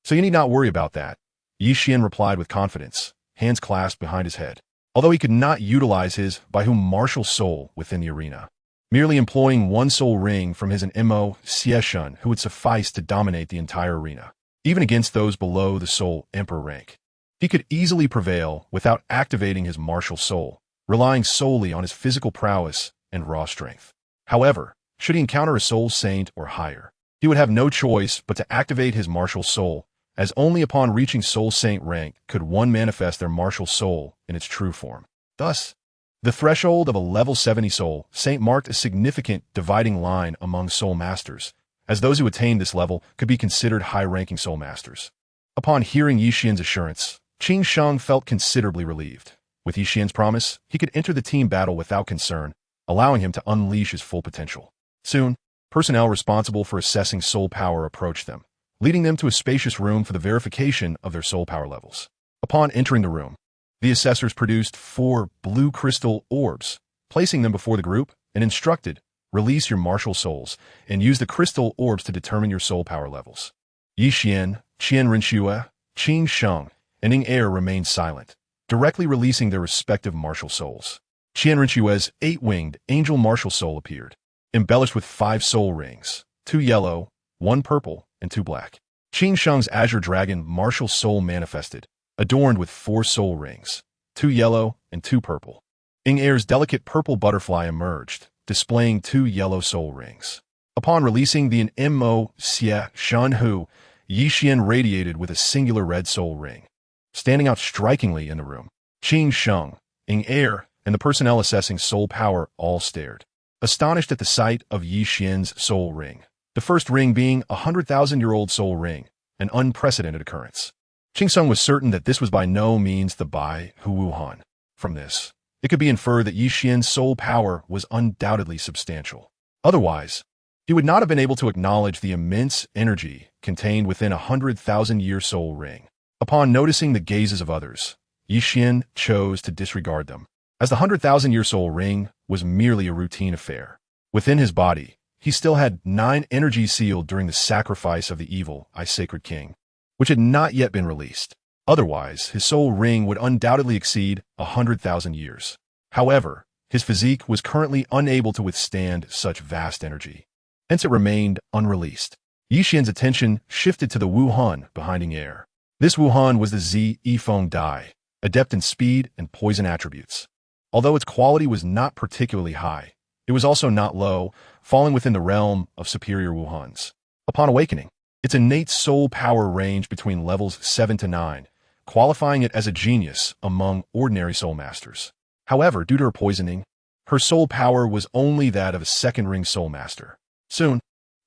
so you need not worry about that, Qian replied with confidence, hands clasped behind his head. Although he could not utilize his by whom martial soul within the arena, merely employing 1 soul ring from his Mo Xieshun who would suffice to dominate the entire arena, even against those below the Soul Emperor rank. He could easily prevail without activating his martial soul, relying solely on his physical prowess and raw strength. However, should he encounter a Soul Saint or higher, he would have no choice but to activate his martial soul, as only upon reaching Soul Saint rank could one manifest their martial soul in its true form. Thus, the threshold of a level 70 Soul Saint marked a significant dividing line among Soul Masters, as those who attained this level could be considered high-ranking Soul Masters. Upon hearing Qian's assurance, Qin Sheng felt considerably relieved. With Qian's promise, he could enter the team battle without concern, allowing him to unleash his full potential. Soon, personnel responsible for assessing soul power approached them, leading them to a spacious room for the verification of their soul power levels. Upon entering the room, the assessors produced 4 blue crystal orbs, placing them before the group, and instructed, release your martial souls, and use the crystal orbs to determine your soul power levels. Qian, Qian Renshue, Qin Sheng, and IKneeled remained silent, directly releasing their respective martial souls. Qian Renshue's 8-winged angel martial soul appeared, embellished with 5 soul rings, 2 yellow, 1 purple, and 2 black. Qin Sheng's azure dragon martial soul manifested, adorned with 4 soul rings, 2 yellow and 2 purple. IKneeld's delicate purple butterfly emerged, displaying 2 yellow soul rings. Upon releasing the Mo Xieshun, Qian radiated with a singular red soul ring. Standing out strikingly in the room, Qin Sheng, IKneeled, and the personnel assessing soul power all stared, astonished at the sight of Qian's soul ring, the first ring being a 100,000-year-old soul ring, an unprecedented occurrence. Qin Sheng was certain that this was by no means the Bai Hu Han. From this, it could be inferred that Qian's soul power was undoubtedly substantial. Otherwise, he would not have been able to acknowledge the immense energy contained within a 100,000-year soul ring. Upon noticing the gazes of others, Qian chose to disregard them, as the 100,000-year soul ring was merely a routine affair. Within his body, he still had 9 energies sealed during the sacrifice of the evil Sacred King, which had not yet been released. Otherwise, his soul ring would undoubtedly exceed 100,000 years. However, his physique was currently unable to withstand such vast energy. Hence it remained unreleased. Qian's attention shifted to the Wuhan behind IKneeled. This Wuhan was the Yifeng Dai, adept in speed and poison attributes. Although its quality was not particularly high, it was also not low, falling within the realm of superior Wuhans. Upon awakening, its innate soul power ranged between levels 7 to 9, qualifying it as a genius among ordinary soul masters. However, due to her poisoning, her soul power was only that of a second-ring soul master. Soon,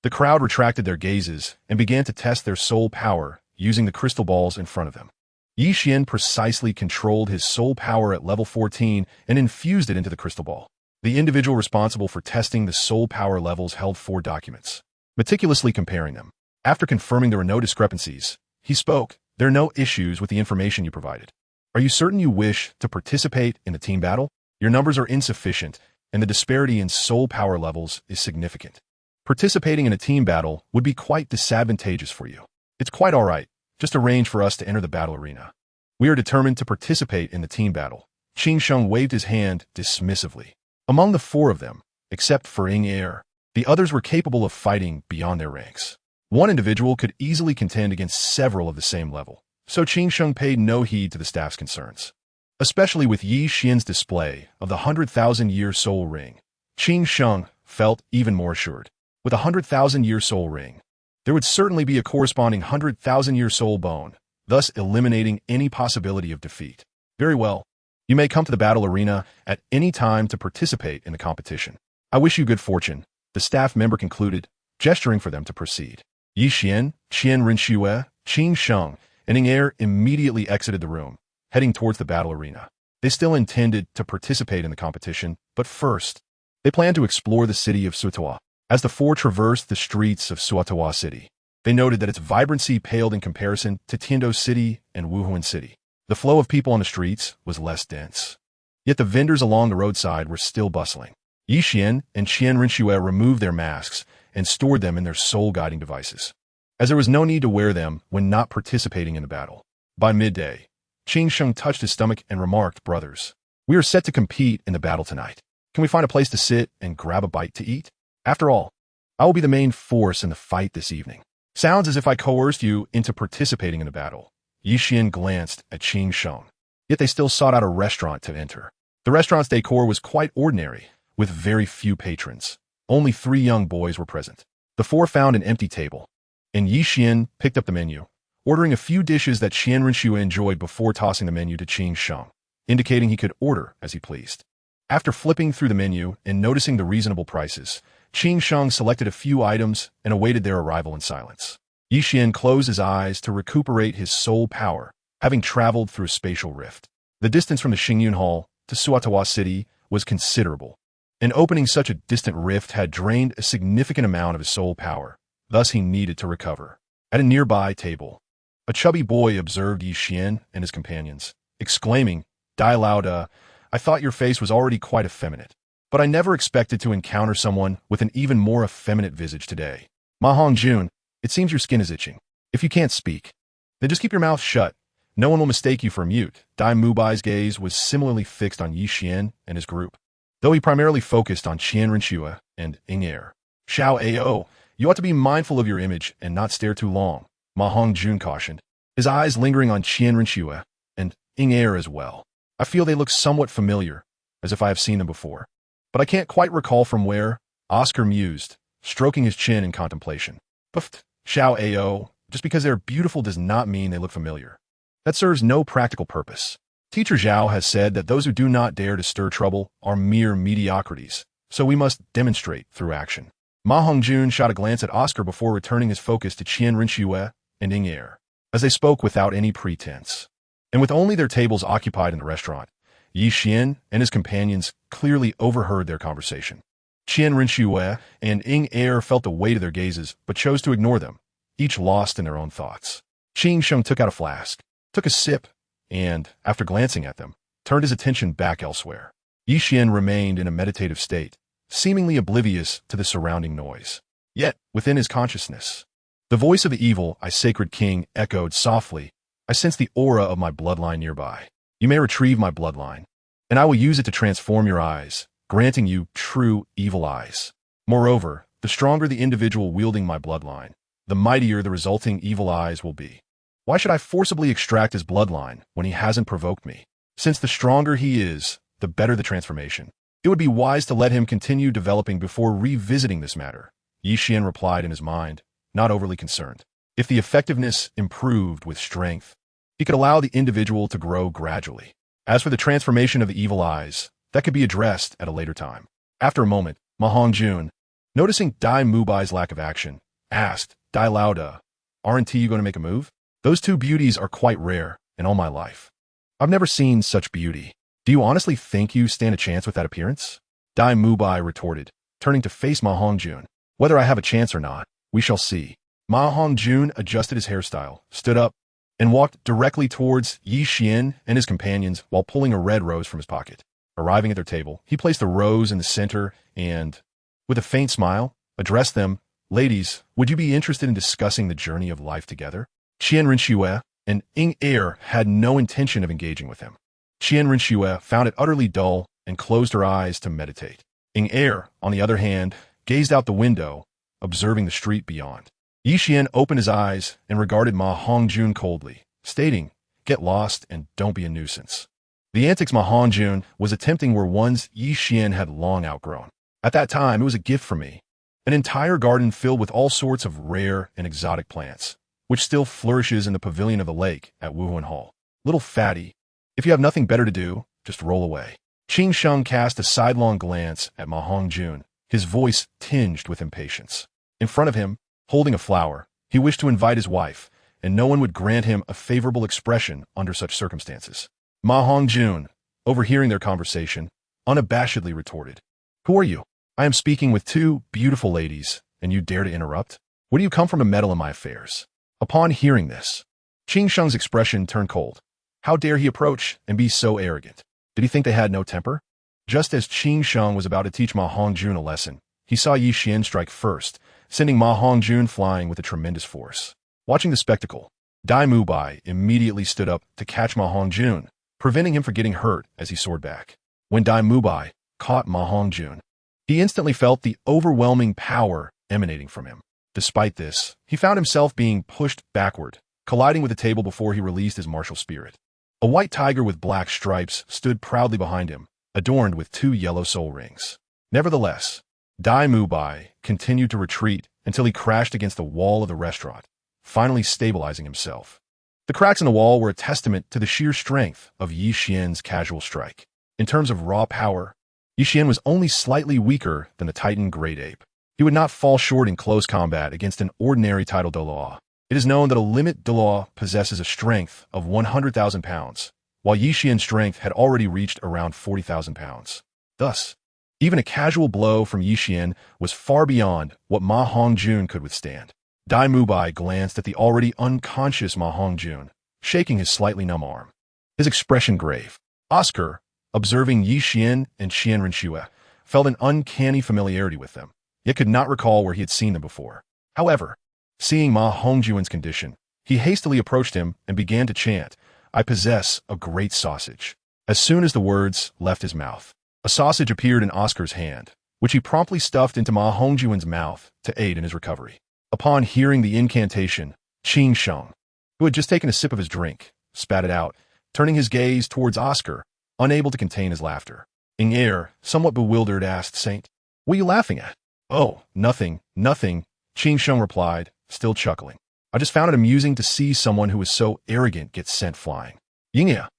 the crowd retracted their gazes and began to test their soul power using the crystal balls in front of them. Qian precisely controlled his soul power at level 14 and infused it into the crystal ball. The individual responsible for testing the soul power levels held 4 documents, meticulously comparing them. After confirming there were no discrepancies, he spoke, "There are no issues with the information you provided. Are you certain you wish to participate in the team battle? Your numbers are insufficient, and the disparity in soul power levels is significant. Participating in a team battle would be quite disadvantageous for you. It's quite all right. Just arrange for us to enter the battle arena. We are determined to participate in the team battle." Qin Sheng waved his hand dismissively. Among the 4 of them, except for IKneeled, the others were capable of fighting beyond their ranks. One individual could easily contend against several of the same level, so Qin Sheng paid no heed to the staff's concerns. Especially with Yi Xian's display of the 100,000-year soul ring, Qin Sheng felt even more assured. With a 100,000-year soul ring, there would certainly be a corresponding 100,000-year soul bone, thus eliminating any possibility of defeat. Very well. You may come to the battle arena at any time to participate in the competition. I wish you good fortune, the staff member concluded, gesturing for them to proceed. Yi Xian, Qian Renxue, Qin Sheng, and Ing Er immediately exited the room, heading towards the battle arena. They still intended to participate in the competition, but first, they planned to explore the city of Suotawa. As the four traversed the streets of Suotawa City, they noted that its vibrancy paled in comparison to Tiando City and Wuhuan City. The flow of people on the streets was less dense. Yet the vendors along the roadside were still bustling. Yi Xian and Qian Renxue removed their masks and stored them in their soul-guiding devices, as there was no need to wear them when not participating in the battle. By midday, Qin Sheng touched his stomach and remarked, "Brothers, we are set to compete in the battle tonight. Can we find a place to sit and grab a bite to eat? After all, I will be the main force in the fight this evening." Sounds as if I coerced you into participating in the battle. Yi Xian glanced at Qin Sheng. Yet they still sought out a restaurant to enter. The restaurant's decor was quite ordinary, with very few patrons. Only 3 young boys were present. The 4 found an empty table, and Yi Xian picked up the menu, ordering a few dishes that Qian Renxue enjoyed before tossing the menu to Qin Sheng, indicating he could order as he pleased. After flipping through the menu and noticing the reasonable prices, Qin Sheng selected a few items and awaited their arrival in silence. Yi Xian closed his eyes to recuperate his soul power, having traveled through a spatial rift. The distance from the Xingyun Hall to Suotawa City was considerable, and opening such a distant rift had drained a significant amount of his soul power. Thus he needed to recover. At a nearby table, a chubby boy observed Yi Xian and his companions, exclaiming, "Dalu, I thought your face was already quite effeminate, but I never expected to encounter someone with an even more effeminate visage today. Ma Hongjun, it seems your skin is itching. If you can't speak, then just keep your mouth shut. No one will mistake you for mute." Dai Mubai's gaze was similarly fixed on Yi Xian and his group, though he primarily focused on Qian Renxue and Ing Er. "Xiao Ao, you ought to be mindful of your image and not stare too long," Ma Hongjun cautioned, his eyes lingering on Qian Renxue and Ing Er as well. "I feel they look somewhat familiar, as if I have seen them before, but I can't quite recall from where," Oscar mused, stroking his chin in contemplation. "But Xiao Ao, just because they're beautiful does not mean they look familiar. That serves no practical purpose. Teacher Zhao has said that those who do not dare to stir trouble are mere mediocrities, so we must demonstrate through action." Ma Hongjun shot a glance at Oscar before returning his focus to Qian Renxue and Ing Er, as they spoke without any pretense. And with only their tables occupied in the restaurant, Yi Xian and his companions clearly overheard their conversation. Qian Renxue and Ing Er felt the weight of their gazes, but chose to ignore them, each lost in their own thoughts. Qin Sheng took out a flask, took a sip, and, after glancing at them, turned his attention back elsewhere. Yi Xian remained in a meditative state, seemingly oblivious to the surrounding noise. Yet, within his consciousness, the voice of the evil, "I sacred king," echoed softly. "I sense the aura of my bloodline nearby. You may retrieve my bloodline, and I will use it to transform your eyes, granting you true evil eyes. Moreover, the stronger the individual wielding my bloodline, the mightier the resulting evil eyes will be. Why should I forcibly extract his bloodline when he hasn't provoked me? Since the stronger he is, the better the transformation. It would be wise to let him continue developing before revisiting this matter." Yi Xian replied in his mind, not overly concerned. If the effectiveness improved with strength, he could allow the individual to grow gradually. As for the transformation of the evil eyes, that could be addressed at a later time. After a moment, Ma Hongjun, noticing Dai Mubai's lack of action, asked, "Dai Lauda, aren't you going to make a move? Those 2 beauties are quite rare in all my life. I've never seen such beauty. Do you honestly think you stand a chance with that appearance?" Dai Mubai retorted, turning to face Ma Hongjun. "Whether I have a chance or not, we shall see." Ma Hongjun adjusted his hairstyle, stood up, and walked directly towards Yi Xian and his companions while pulling a red rose from his pocket. Arriving at their table, he placed the rose in the center and, with a faint smile, addressed them, "Ladies, would you be interested in discussing the journey of life together?" Qian Renxue and Ing Er had no intention of engaging with him. Qian Renxue found it utterly dull and closed her eyes to meditate. Ing Er, on the other hand, gazed out the window, observing the street beyond. Yi Xian opened his eyes and regarded Ma Hongjun coldly, stating, "Get lost and don't be a nuisance." The antics Ma Hongjun was attempting were ones Yi Xian had long outgrown. At that time, it was a gift for me. An entire garden filled with all sorts of rare and exotic plants, which still flourishes in the pavilion of the lake at Wuhuan Hall. Little fatty, if you have nothing better to do, just roll away. Qing Sheng cast a sidelong glance at Ma Hongjun, his voice tinged with impatience. In front of him, holding a flower, he wished to invite his wife, and no one would grant him a favorable expression under such circumstances. Ma Hongjun, overhearing their conversation, unabashedly retorted, "Who are you? I am speaking with two beautiful ladies, and you dare to interrupt? Where do you come from to meddle in my affairs?" Upon hearing this, Qing Sheng's expression turned cold. How dare he approach and be so arrogant? Did he think they had no temper? Just as Qing Sheng was about to teach Ma Hongjun a lesson, he saw Yi Xian strike first, sending Ma Hongjun flying with a tremendous force. Watching the spectacle, Dai Mubai immediately stood up to catch Ma Hongjun, preventing him from getting hurt as he soared back. When Dai Mubai caught Ma Hongjun, he instantly felt the overwhelming power emanating from him. Despite this, he found himself being pushed backward, colliding with the table before he released his martial spirit. A white tiger with black stripes stood proudly behind him, adorned with 2 yellow soul rings. Nevertheless, Dai Mubai continued to retreat until he crashed against the wall of the restaurant, finally stabilizing himself. The cracks in the wall were a testament to the sheer strength of Yi Xian's casual strike. In terms of raw power, Yi Xian was only slightly weaker than the Titan Great Ape. He would not fall short in close combat against an ordinary title Douluo. It is known that a limit Douluo possesses a strength of 100,000 pounds, while Yi Xian's strength had already reached around 40,000 pounds. Thus, even a casual blow from Yi Xian was far beyond what Ma Hongjun could withstand. Dai Mubai glanced at the already unconscious Ma Hongjun, shaking his slightly numb arm. His expression grave. Oscar, observing Yi Xian and Qian Renshue, felt an uncanny familiarity with them, yet could not recall where he had seen them before. However, seeing Ma Hongjun's condition, he hastily approached him and began to chant, "I possess a great sausage." As soon as the words left his mouth, a sausage appeared in Oscar's hand, which he promptly stuffed into Ma Hongjun's mouth to aid in his recovery. Upon hearing the incantation, Qing Sheng, who had just taken a sip of his drink, spat it out, turning his gaze towards Oscar, unable to contain his laughter. Ing Er, somewhat bewildered, asked, "Saint, what are you laughing at?" "Oh, nothing, nothing," Qing Sheng replied, still chuckling. "I just found it amusing to see someone who was so arrogant get sent flying." Yingya,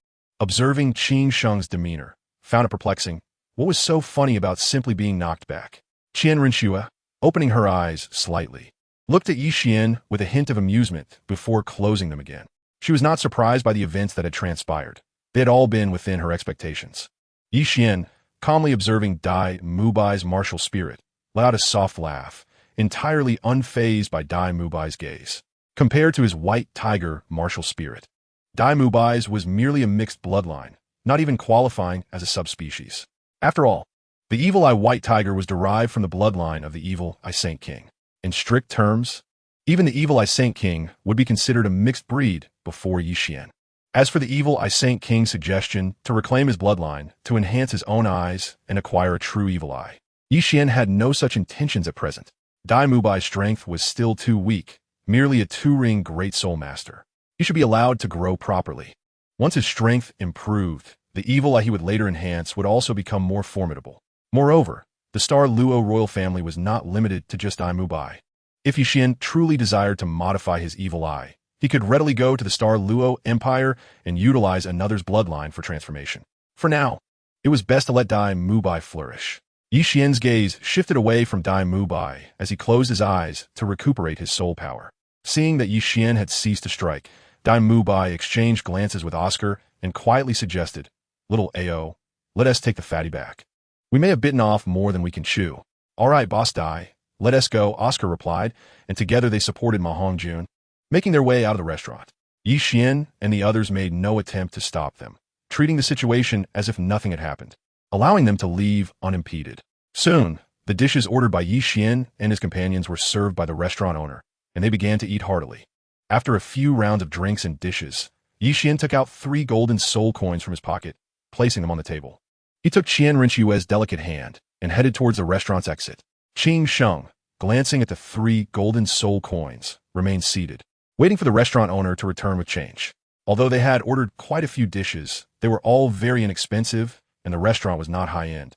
observing Qing Sheng's demeanor, found it perplexing. What was so funny about simply being knocked back? Qian Renshue, opening her eyes slightly, looked at Yi Xian with a hint of amusement before closing them again. She was not surprised by the events that had transpired. They had all been within her expectations. Yi Xian, calmly observing Dai Mubai's martial spirit, let out a soft laugh, entirely unfazed by Dai Mubai's gaze. Compared to his white tiger martial spirit, Dai Mubai's was merely a mixed bloodline, not even qualifying as a subspecies. After all, the evil eye white tiger was derived from the bloodline of the evil eye Saint King. In strict terms, even the evil eye Saint King would be considered a mixed breed before Yi Xian. As for the evil eye Saint King's suggestion to reclaim his bloodline to enhance his own eyes and acquire a true evil eye, Yi Xian had no such intentions at present. Dai Mubai's strength was still too weak, merely a 2-ring Great Soul Master. He should be allowed to grow properly. Once his strength improved, the evil eye he would later enhance would also become more formidable. Moreover, the Star Luo royal family was not limited to just Dai Mubai. If Yi Xian truly desired to modify his evil eye, he could readily go to the Star Luo Empire and utilize another's bloodline for transformation. For now, it was best to let Dai Mubai flourish. Yi Xian's gaze shifted away from Dai Mubai as he closed his eyes to recuperate his soul power. Seeing that Yi Xian had ceased to strike, Dai Mubai exchanged glances with Oscar and quietly suggested, "Little Ao, let us take the fatty back. We may have bitten off more than we can chew." "All right, boss Dai, let us go," Oscar replied, and together they supported Ma Hongjun, making their way out of the restaurant. Yi Xian and the others made no attempt to stop them, treating the situation as if nothing had happened, allowing them to leave unimpeded. Soon, the dishes ordered by Yi Xian and his companions were served by the restaurant owner, and they began to eat heartily. After a few rounds of drinks and dishes, Yi Xian took out 3 golden soul coins from his pocket, placing them on the table. He took Qian Renshue's delicate hand and headed towards the restaurant's exit. Qing Sheng, glancing at the 3 golden soul coins, remained seated, waiting for the restaurant owner to return with change. Although they had ordered quite a few dishes, they were all very inexpensive, and the restaurant was not high-end.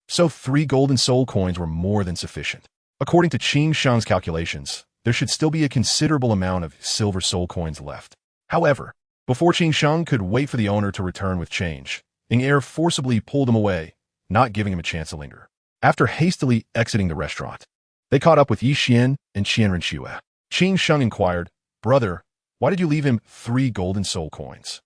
So 3 golden soul coins were more than sufficient. According to Qin Shang's calculations, there should still be a considerable amount of silver soul coins left. However, before Qin Shang could wait for the owner to return with change, IKneeled forcibly pulled him away, not giving him a chance to linger. After hastily exiting the restaurant, they caught up with Qian and Qian Renshue. Qin Shang inquired, "Brother, why did you leave him 3 golden soul coins?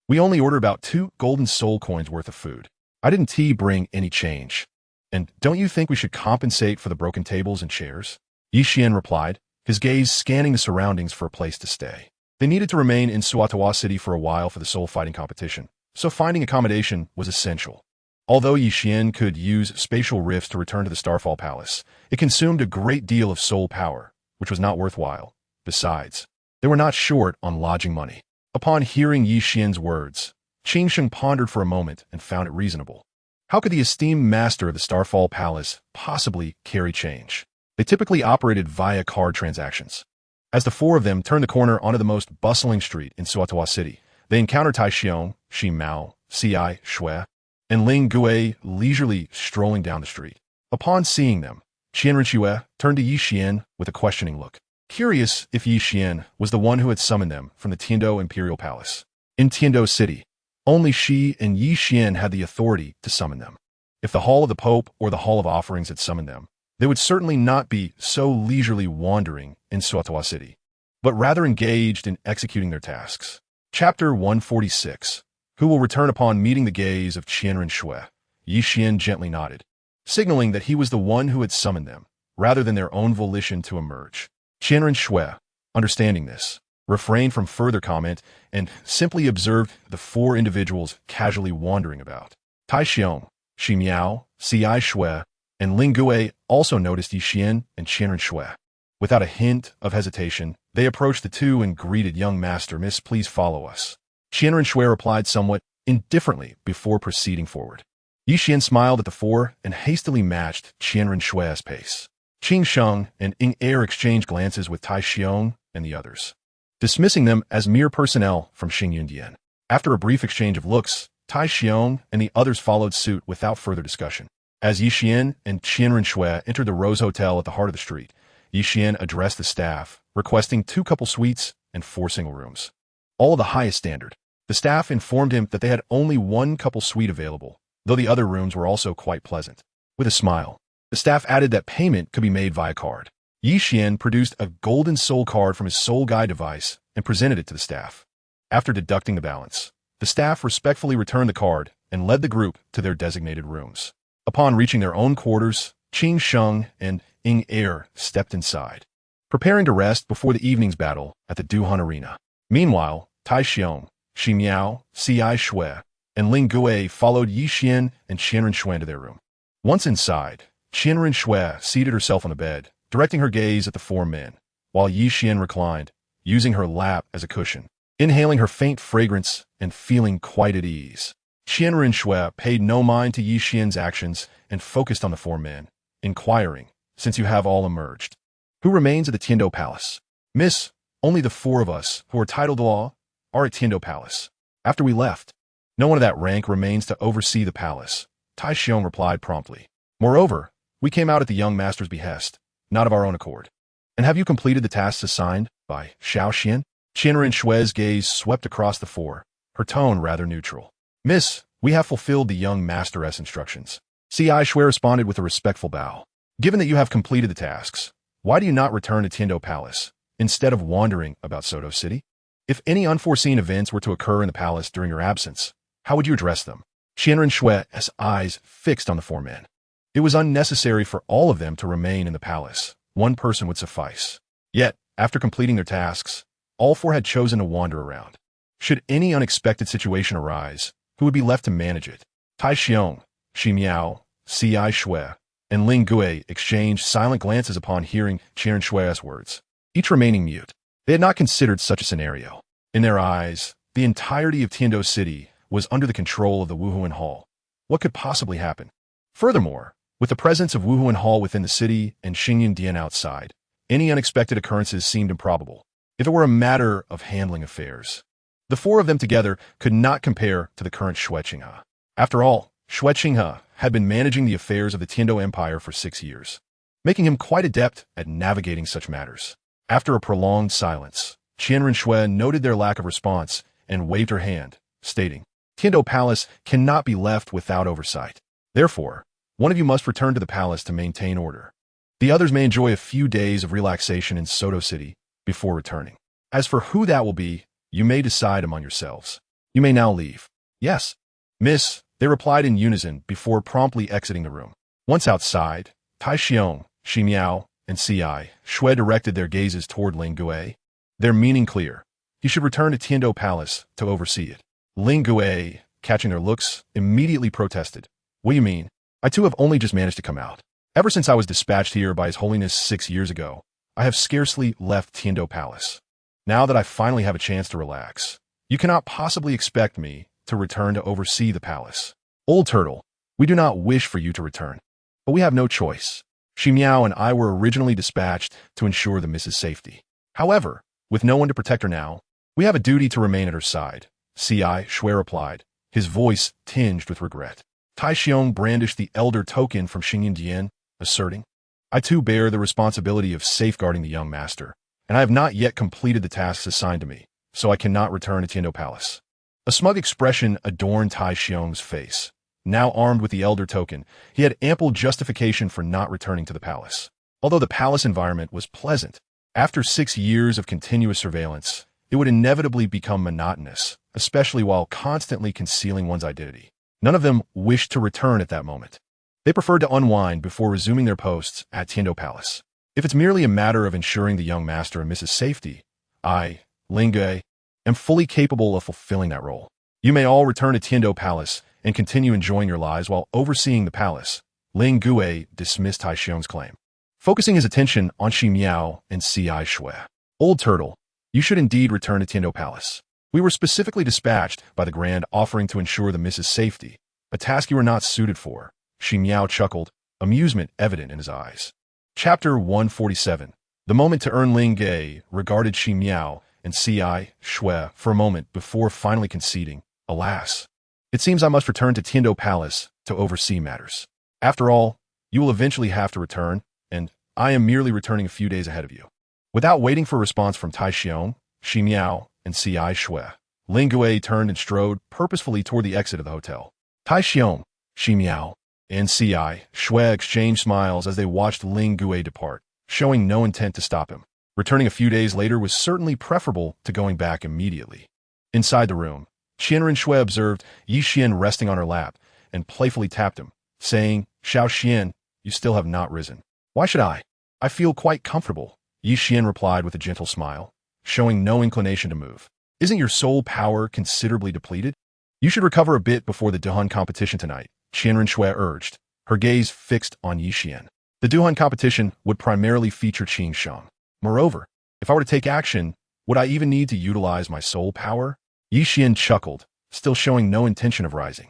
We only ordered about 2 golden soul coins worth of food. I didn't bring any change. And don't you think we should compensate for the broken tables and chairs?" Qian replied, his gaze scanning the surroundings for a place to stay. They needed to remain in Suatoa City for a while for the soul fighting competition, so finding accommodation was essential. Although Qian could use spatial rifts to return to the Starfall Palace, it consumed a great deal of soul power, which was not worthwhile. Besides, they were not short on lodging money. Upon hearing Qian's words, Qin Shang pondered for a moment and found it reasonable. How could the esteemed master of the Starfall Palace possibly carry change? They typically operated via card transactions. As the 4 of them turned the corner onto the most bustling street in Suatoa City, they encountered Tai Xiong, Xi Mao, Ci Shui, and Ling Gue leisurely strolling down the street. Upon seeing them, Qian Renshue turned to Qian with a questioning look, curious if Qian was the one who had summoned them from the Tiando Imperial Palace. In Tiando City, only she and Qian had the authority to summon them. If the Hall of the Pope or the Hall of Offerings had summoned them, they would certainly not be so leisurely wandering in Suatoa City, but rather engaged in executing their tasks. Chapter 146. Who will return upon meeting the gaze of Qian Renshue? Qian gently nodded, signaling that he was the one who had summoned them, rather than their own volition to emerge. Qian Renshue, understanding this, refrained from further comment and simply observed the 4 individuals casually wandering about. Tai Xiong, Xi Miao, Ci Shui, and Ling Gue also noticed Qian and Qian Renshue. Without a hint of hesitation, they approached the 2 and greeted, "Young master, miss, please follow us." Qian Renshue replied somewhat indifferently before proceeding forward. Qian smiled at the 4 and hastily matched Qian Renshue's pace. Qin Shang and IKneeled exchanged glances with Tai Xiong and the others, dismissing them as mere personnel from Xingyundian. After a brief exchange of looks, Tai Xiong and the others followed suit without further discussion. As Qian and Qian Renshue entered the Rose Hotel at the heart of the street, Qian addressed the staff, requesting 2 couple suites and 4 single rooms, all of the highest standard. The staff informed him that they had only 1 couple suite available, though the other rooms were also quite pleasant. With a smile, the staff added that payment could be made via card. Qian produced a golden soul card from his soul guide device and presented it to the staff. After deducting the balance, the staff respectfully returned the card and led the group to their designated rooms. Upon reaching their own quarters, Qin Shang and IKneeled stepped inside, preparing to rest before the evening's battle at the Duhan Arena. Meanwhile, Tai Xiong, Xi Miao, Ci Shui, and Ling Gue followed Qian and Qian Renshue into their room. Once inside, Qian Renshue seated herself on a bed, directing her gaze at the 4 men, while Qian reclined, using her lap as a cushion, inhaling her faint fragrance and feeling quite at ease. Qian Renshue paid no mind to Qian's actions and focused on the 4 men, inquiring, "Since you have all emerged, who remains at the Tiando Palace?" "Miss, only the 4 of us who are titled law are at Tiando Palace. After we left, no one of that rank remains to oversee the palace," Tai Xiong replied promptly. "Moreover, we came out at the young master's behest, not of our own accord." "And have you completed the tasks assigned by Xiao Xian?" Qian Renshue's gaze swept across the 4, her tone rather neutral. "Miss, we have fulfilled the young master's instructions." Ci Shui responded with a respectful bow. "Given that you have completed the tasks, why do you not return to Tiando Palace, instead of wandering about Soto City? If any unforeseen events were to occur in the palace during your absence, how would you address them?" Qian Renshue's eyes fixed on the 4 men. It was unnecessary for all of them to remain in the palace. 1 person would suffice. Yet, after completing their tasks, all 4 had chosen to wander around. Should any unexpected situation arise, who would be left to manage it? Tai Xiong, Xi Miao, Ci Shui, and Ling Gue exchanged silent glances upon hearing Qian Renshue's words, each remaining mute. They had not considered such a scenario. In their eyes, the entirety of Tiando City was under the control of the Wuhuan Hall. What could possibly happen? Furthermore, With the presence of Wuhuan Hall within the city and Xingyun Dian outside, any unexpected occurrences seemed improbable. If it were a matter of handling affairs, the four of them together could not compare to the current Xue Qinghe. After all, Xue Qinghe had been managing the affairs of the Tiando Empire for 6 years, making him quite adept at navigating such matters. After a prolonged silence, Qian Rinxue noted their lack of response and waved her hand, stating, Tiando Palace cannot be left without oversight. Therefore, one of you must return to the palace to maintain order. The others may enjoy a few days of relaxation in Soto City before returning. As for who that will be, you may decide among yourselves. You may now leave. Yes, miss, they replied in unison before promptly exiting the room. Once outside, Tai Xiong, Xi Miao, and Xue directed their gazes toward Ling Gue. Their meaning clear. He should return to Tiando Palace to oversee it. Ling Gue, catching their looks, immediately protested. What do you mean? I too have only just managed to come out. Ever since I was dispatched here by His Holiness 6 years ago, I have scarcely left Tiando Palace. Now that I finally have a chance to relax, you cannot possibly expect me to return to oversee the palace. Old Turtle, we do not wish for you to return, but we have no choice. Xi Miao and I were originally dispatched to ensure the Mrs. safety. However, with no one to protect her now, we have a duty to remain at her side. Xue replied, his voice tinged with regret. Tai Xiong brandished the elder token from Xingyun Dian, asserting, I too bear the responsibility of safeguarding the young master, and I have not yet completed the tasks assigned to me, so I cannot return to Tiando Palace. A smug expression adorned Tai Xiong's face. Now armed with the elder token, he had ample justification for not returning to the palace. Although the palace environment was pleasant, after 6 years of continuous surveillance, it would inevitably become monotonous, especially while constantly concealing one's identity. None of them wished to return at that moment. They preferred to unwind before resuming their posts at Tiando Palace. If it's merely a matter of ensuring the young master and Mrs. safety, I, Ling Gue, am fully capable of fulfilling that role. You may all return to Tiando Palace and continue enjoying your lives while overseeing the palace. Ling Gue dismissed Tai Xiong's claim, focusing his attention on Xi Miao and Xue. Old Turtle, you should indeed return to Tiando Palace. We were specifically dispatched by the Grand offering to ensure the Mrs. safety, a task you were not suited for. Xi Miao chuckled, amusement evident in his eyes. Chapter 147. The moment to earn. Ling Gue regarded Xi Miao and Xue for a moment before finally conceding, alas, it seems I must return to Tiando Palace to oversee matters. After all, you will eventually have to return, and I am merely returning a few days ahead of you. Without waiting for a response from Tai Xiong, Xi Miao, and Xue, Ling Gue turned and strode purposefully toward the exit of the hotel. Tai Xiong, Xi Miao, and Xue exchanged smiles as they watched Ling Gue depart, showing no intent to stop him. Returning a few days later was certainly preferable to going back immediately. Inside the room, Qian Rinxue observed Yi Xian resting on her lap and playfully tapped him, saying, Xiao Xian, you still have not risen. Why should I? I feel quite comfortable, Yi Xian replied with a gentle smile, showing no inclination to move. Isn't your soul power considerably depleted? You should recover a bit before the Duhan competition tonight, Qian Rinxue urged, her gaze fixed on Yi Xian. The Duhan competition would primarily feature Qing Sheng. Moreover, if I were to take action, would I even need to utilize my soul power? Yi Xian chuckled, still showing no intention of rising.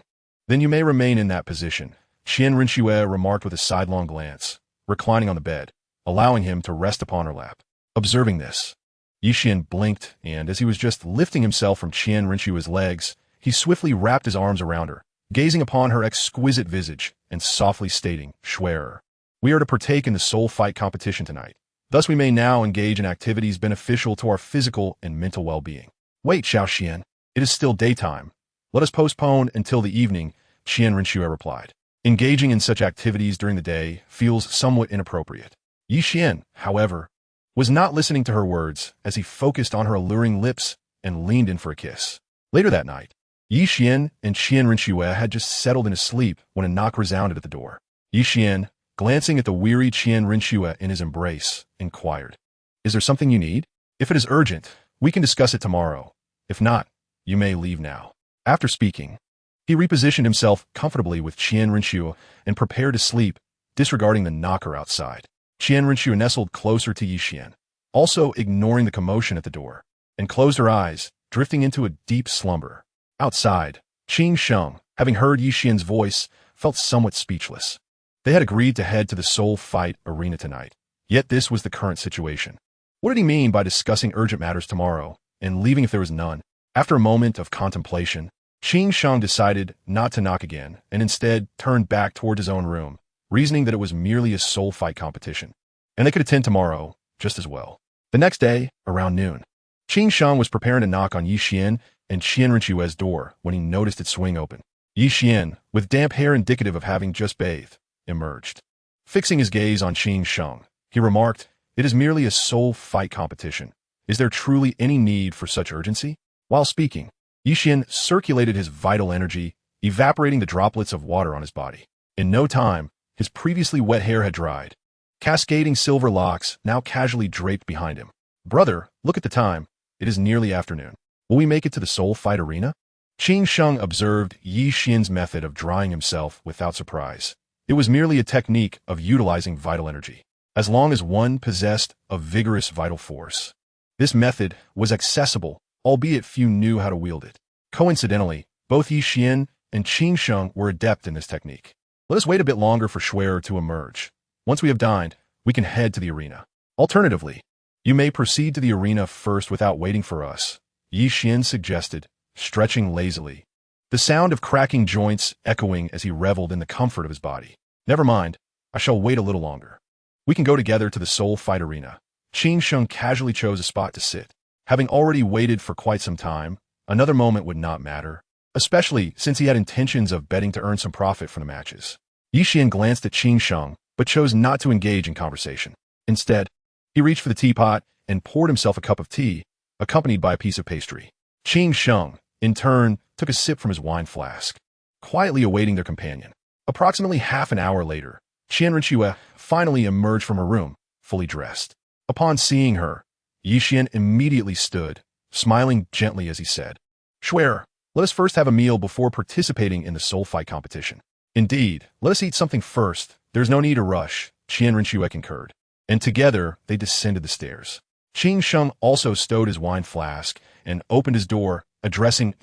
Then you may remain in that position, Qian Rinxue remarked with a sidelong glance, reclining on the bed, allowing him to rest upon her lap. Observing this, Yi Xian blinked, and as he was just lifting himself from Qian Rinxue's legs, he swiftly wrapped his arms around her, gazing upon her exquisite visage and softly stating, Schwerer, we are to partake in the soul fight competition tonight. Thus we may now engage in activities beneficial to our physical and mental well-being. Wait, Xiao Xian, it is still daytime. Let us postpone until the evening, Qian Rinxue replied. Engaging in such activities during the day feels somewhat inappropriate. Yi Xian, however, was not listening to her words as he focused on her alluring lips and leaned in for a kiss. Later that night, Yi Xian and Qian Rinxue had just settled into sleep when a knock resounded at the door. Yi Xian, glancing at the weary Qian Rinxue in his embrace, inquired, Is there something you need? If it is urgent, we can discuss it tomorrow. If not, you may leave now. After speaking, he repositioned himself comfortably with Qian Rinxue and prepared to sleep, disregarding the knocker outside. Qian Rinxue nestled closer to Yi Xian, also ignoring the commotion at the door, and closed her eyes, drifting into a deep slumber. Outside, Qing Sheng, having heard Yi Xian's voice, felt somewhat speechless. They had agreed to head to the Soul Fight arena tonight. Yet this was the current situation. What did he mean by discussing urgent matters tomorrow and leaving if there was none? After a moment of contemplation, Qin Sheng decided not to knock again and instead turned back toward his own room, reasoning that it was merely a soul fight competition, and they could attend tomorrow just as well. The next day, around noon, Qin Sheng was preparing to knock on Yi Qian and Qian Renchue's door when he noticed it swing open. Yi Qian, with damp hair indicative of having just bathed, emerged. Fixing his gaze on Qin Sheng, he remarked, "It is merely a soul fight competition. Is there truly any need for such urgency?" While speaking, Yi Qian circulated his vital energy, evaporating the droplets of water on his body. In no time, his previously wet hair had dried. Cascading silver locks now casually draped behind him. "Brother, look at the time. It is nearly afternoon. Will we make it to the soul fight arena?" Qin Sheng observed Yi Qian's method of drying himself without surprise. It was merely a technique of utilizing vital energy, as long as one possessed a vigorous vital force. This method was accessible, albeit few knew how to wield it. Coincidentally, both Yi Qian and Qin Sheng were adept in this technique. Let us wait a bit longer for Shuer to emerge. Once we have dined, we can head to the arena. Alternatively, you may proceed to the arena first without waiting for us, Yi Qian suggested, stretching lazily, the sound of cracking joints echoing as he reveled in the comfort of his body. "Never mind, I shall wait a little longer. We can go together to the soul fight arena." Qin Sheng casually chose a spot to sit. Having already waited for quite some time, another moment would not matter, especially since he had intentions of betting to earn some profit from the matches. Yi Qian glanced at Qin Sheng, but chose not to engage in conversation. Instead, he reached for the teapot and poured himself a cup of tea, accompanied by a piece of pastry. Qin Sheng, in turn, took a sip from his wine flask, quietly awaiting their companion. Approximately half an hour later, Qian Renchue finally emerged from her room, fully dressed. Upon seeing her, Yi Qian immediately stood, smiling gently as he said, "Shuer, let us first have a meal before participating in the soul fight competition." "Indeed, let us eat something first. There's no need to rush," Qian Renchue concurred, and together they descended the stairs. Qin Sheng also stowed his wine flask and opened his door, addressing,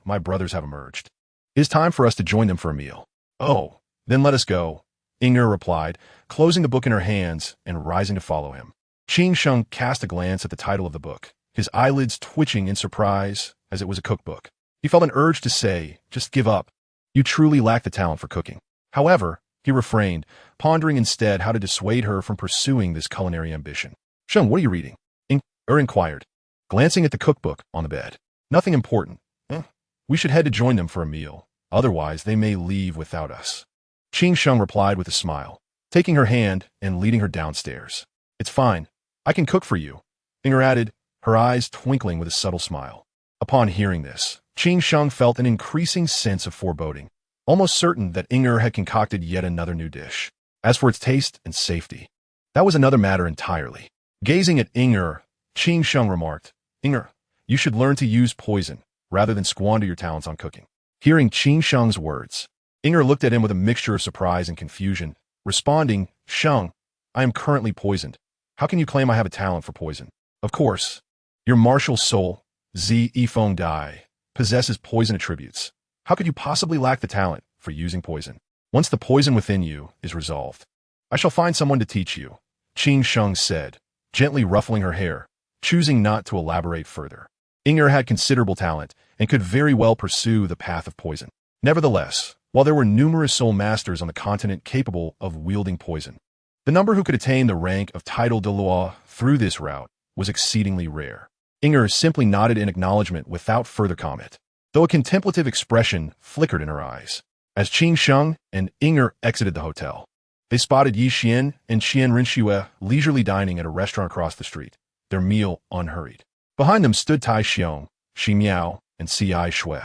"My brothers have emerged. It is time for us to join them for a meal." "Oh, then let us go," Inger replied, closing the book in her hands and rising to follow him. Qin Sheng cast a glance at the title of the book, his eyelids twitching in surprise as it was a cookbook. He felt an urge to say, "Just give up. You truly lack the talent for cooking." However, he refrained, pondering instead how to dissuade her from pursuing this culinary ambition. "Sheng, what are you reading?" Inger inquired, glancing at the cookbook on the bed. "Nothing important. We should head to join them for a meal. Otherwise, they may leave without us." Qin Sheng replied with a smile, taking her hand and leading her downstairs. "It's fine. I can cook for you," Inger added, her eyes twinkling with a subtle smile. Upon hearing this, Qin Sheng felt an increasing sense of foreboding, almost certain that Inger had concocted yet another new dish. As for its taste and safety, that was another matter entirely. Gazing at Inger, Qin Sheng remarked, "Inger, you should learn to use poison rather than squander your talents on cooking." Hearing Qin Sheng's words, Inger looked at him with a mixture of surprise and confusion, responding, "Sheng, I am currently poisoned. How can you claim I have a talent for poison? Of course, your martial soul, Zi Yifeng Dai, possesses poison attributes. How could you possibly lack the talent for using poison? Once the poison within you is resolved, I shall find someone to teach you," Qin Sheng said, gently ruffling her hair, choosing not to elaborate further. Inger had considerable talent and could very well pursue the path of poison. Nevertheless, while there were numerous soul masters on the continent capable of wielding poison, the number who could attain the rank of title Douluo through this route was exceedingly rare. Inger simply nodded in acknowledgement without further comment, though a contemplative expression flickered in her eyes. As Qin Sheng and Inger exited the hotel, they spotted Yi Qian and Qian Renchue leisurely dining at a restaurant across the street, their meal unhurried. Behind them stood Tai Xiong, Xi Miao, and Ci Shui,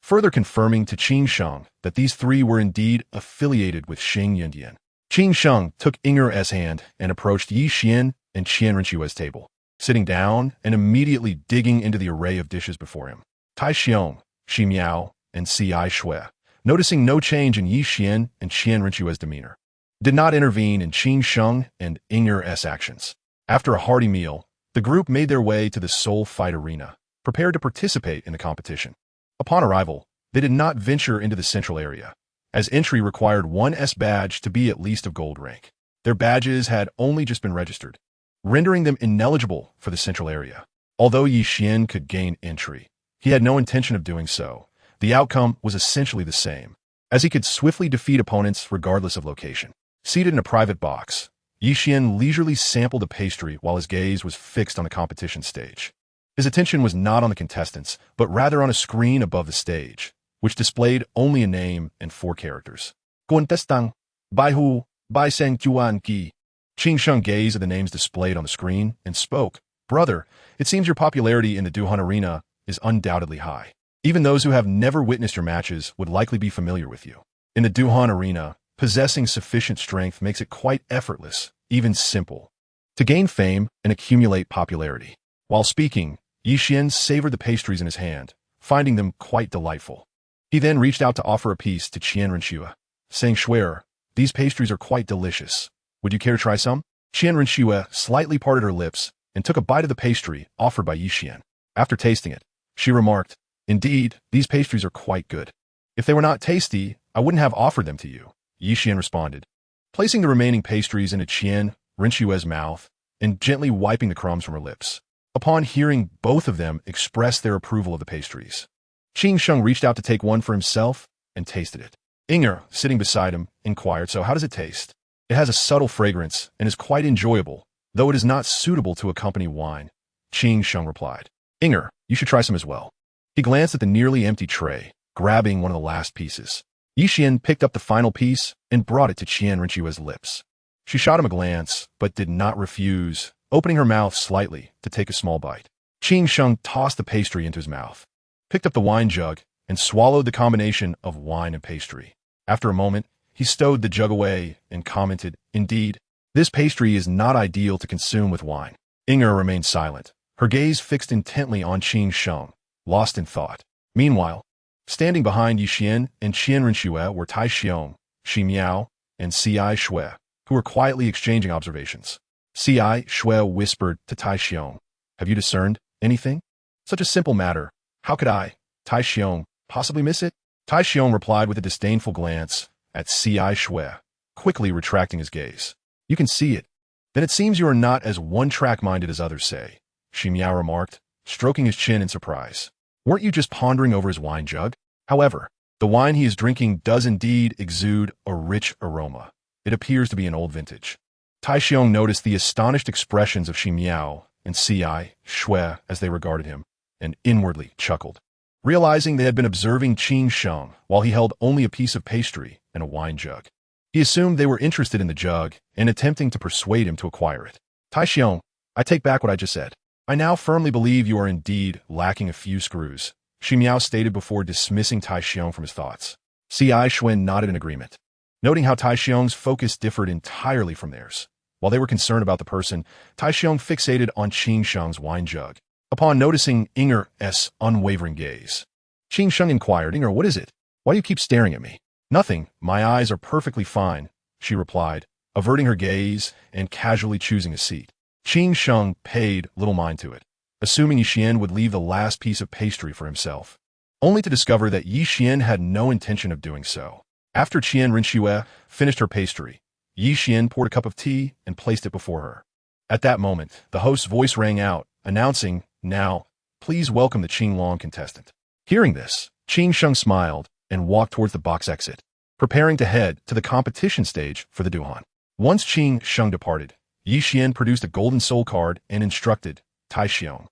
further confirming to Qin Sheng that these three were indeed affiliated with Xing Yundian. Qin Sheng took Inger's hand and approached Yi Qian and Qian Renchue's table, sitting down and immediately digging into the array of dishes before him. Tai Xiong, Xi Miao, and Ci Shui, noticing no change in Yi Qian and Qian Renchue's demeanor, did not intervene in Qin Sheng and Inger's actions. After a hearty meal, the group made their way to the soul fight arena, prepared to participate in the competition. Upon arrival, they did not venture into the central area, as entry required one S badge to be at least of gold rank. Their badges had only just been registered, rendering them ineligible for the central area. Although Yi Xian could gain entry, he had no intention of doing so. The outcome was essentially the same, as he could swiftly defeat opponents regardless of location. Seated in a private box, Yi Xian leisurely sampled a pastry while his gaze was fixed on the competition stage. His attention was not on the contestants, but rather on a screen above the stage, which displayed only a name and 4 characters. Contestant, Bai Hu, Bai Seng Juan Qi. Qing Sheng gazed at the names displayed on the screen and spoke. Brother, it seems your popularity in the Duhan arena is undoubtedly high. Even those who have never witnessed your matches would likely be familiar with you. In the Duhan arena, possessing sufficient strength makes it quite effortless, even simple, to gain fame and accumulate popularity. While speaking, Yi Xian savored the pastries in his hand, finding them quite delightful. He then reached out to offer a piece to Qian Renshue, saying, "Schwer, these pastries are quite delicious. Would you care to try some?" Qian Renshue slightly parted her lips and took a bite of the pastry offered by Yi Xian. After tasting it, she remarked, "Indeed, these pastries are quite good. If they were not tasty, I wouldn't have offered them to you," Yi Xian responded, placing the remaining pastries into Qian Renshue's mouth and gently wiping the crumbs from her lips. Upon hearing both of them express their approval of the pastries, Qing Sheng reached out to take one for himself and tasted it. Inger, sitting beside him, inquired, "So how does it taste?" "It has a subtle fragrance and is quite enjoyable, though it is not suitable to accompany wine," Qing Sheng replied. "Inger, you should try some as well." He glanced at the nearly empty tray, grabbing one of the last pieces. Yi Xian picked up the final piece and brought it to Qian Renshue's lips. She shot him a glance, but did not refuse, opening her mouth slightly to take a small bite. Qing Sheng tossed the pastry into his mouth, picked up the wine jug, and swallowed the combination of wine and pastry. After a moment, he stowed the jug away and commented, "Indeed, this pastry is not ideal to consume with wine." Inger remained silent, her gaze fixed intently on Qing Sheng, lost in thought. Meanwhile, standing behind Yi Xian and Qian Renshue were Tai Xiong, Xi Miao, and Ci Shui, who were quietly exchanging observations. Ci Shui whispered to Tai Xiong, "Have you discerned anything? Such a simple matter. How could I, Tai Xiong, possibly miss it?" Tai Xiong replied with a disdainful glance at Ci Shui, quickly retracting his gaze. "You can see it. Then it seems you are not as one-track-minded as others say," Xi Miao remarked, stroking his chin in surprise. "Weren't you just pondering over his wine jug?" However, the wine he is drinking does indeed exude a rich aroma. It appears to be an old vintage. Tai Xiong noticed the astonished expressions of Xi Miao and Ci Shui as they regarded him, and inwardly chuckled, realizing they had been observing Qing Sheng while he held only a piece of pastry and a wine jug. He assumed they were interested in the jug and attempting to persuade him to acquire it. "Tai Xiong, I take back what I just said. I now firmly believe you are indeed lacking a few screws," Xi Miao stated before dismissing Tai Xiong from his thoughts. Ci Shui nodded in agreement, noting how Tai Xiong's focus differed entirely from theirs. While they were concerned about the person, Tai Xiong fixated on Qing Sheng's wine jug. Upon noticing Inger's unwavering gaze, Qing Sheng inquired, "Inger, what is it? Why do you keep staring at me?" "Nothing. My eyes are perfectly fine," she replied, averting her gaze and casually choosing a seat. Qing Sheng paid little mind to it, assuming Yi Xian would leave the last piece of pastry for himself, only to discover that Yi Xian had no intention of doing so. After Qian Renshue finished her pastry, Yi Xian poured a cup of tea and placed it before her. At that moment, the host's voice rang out, announcing, "Now, please welcome the Qinglong contestant." Hearing this, Qing Sheng smiled and walked towards the box exit, preparing to head to the competition stage for the Duhan. Once Qing Sheng departed, Yi Xian produced a golden soul card and instructed Tai Xiong,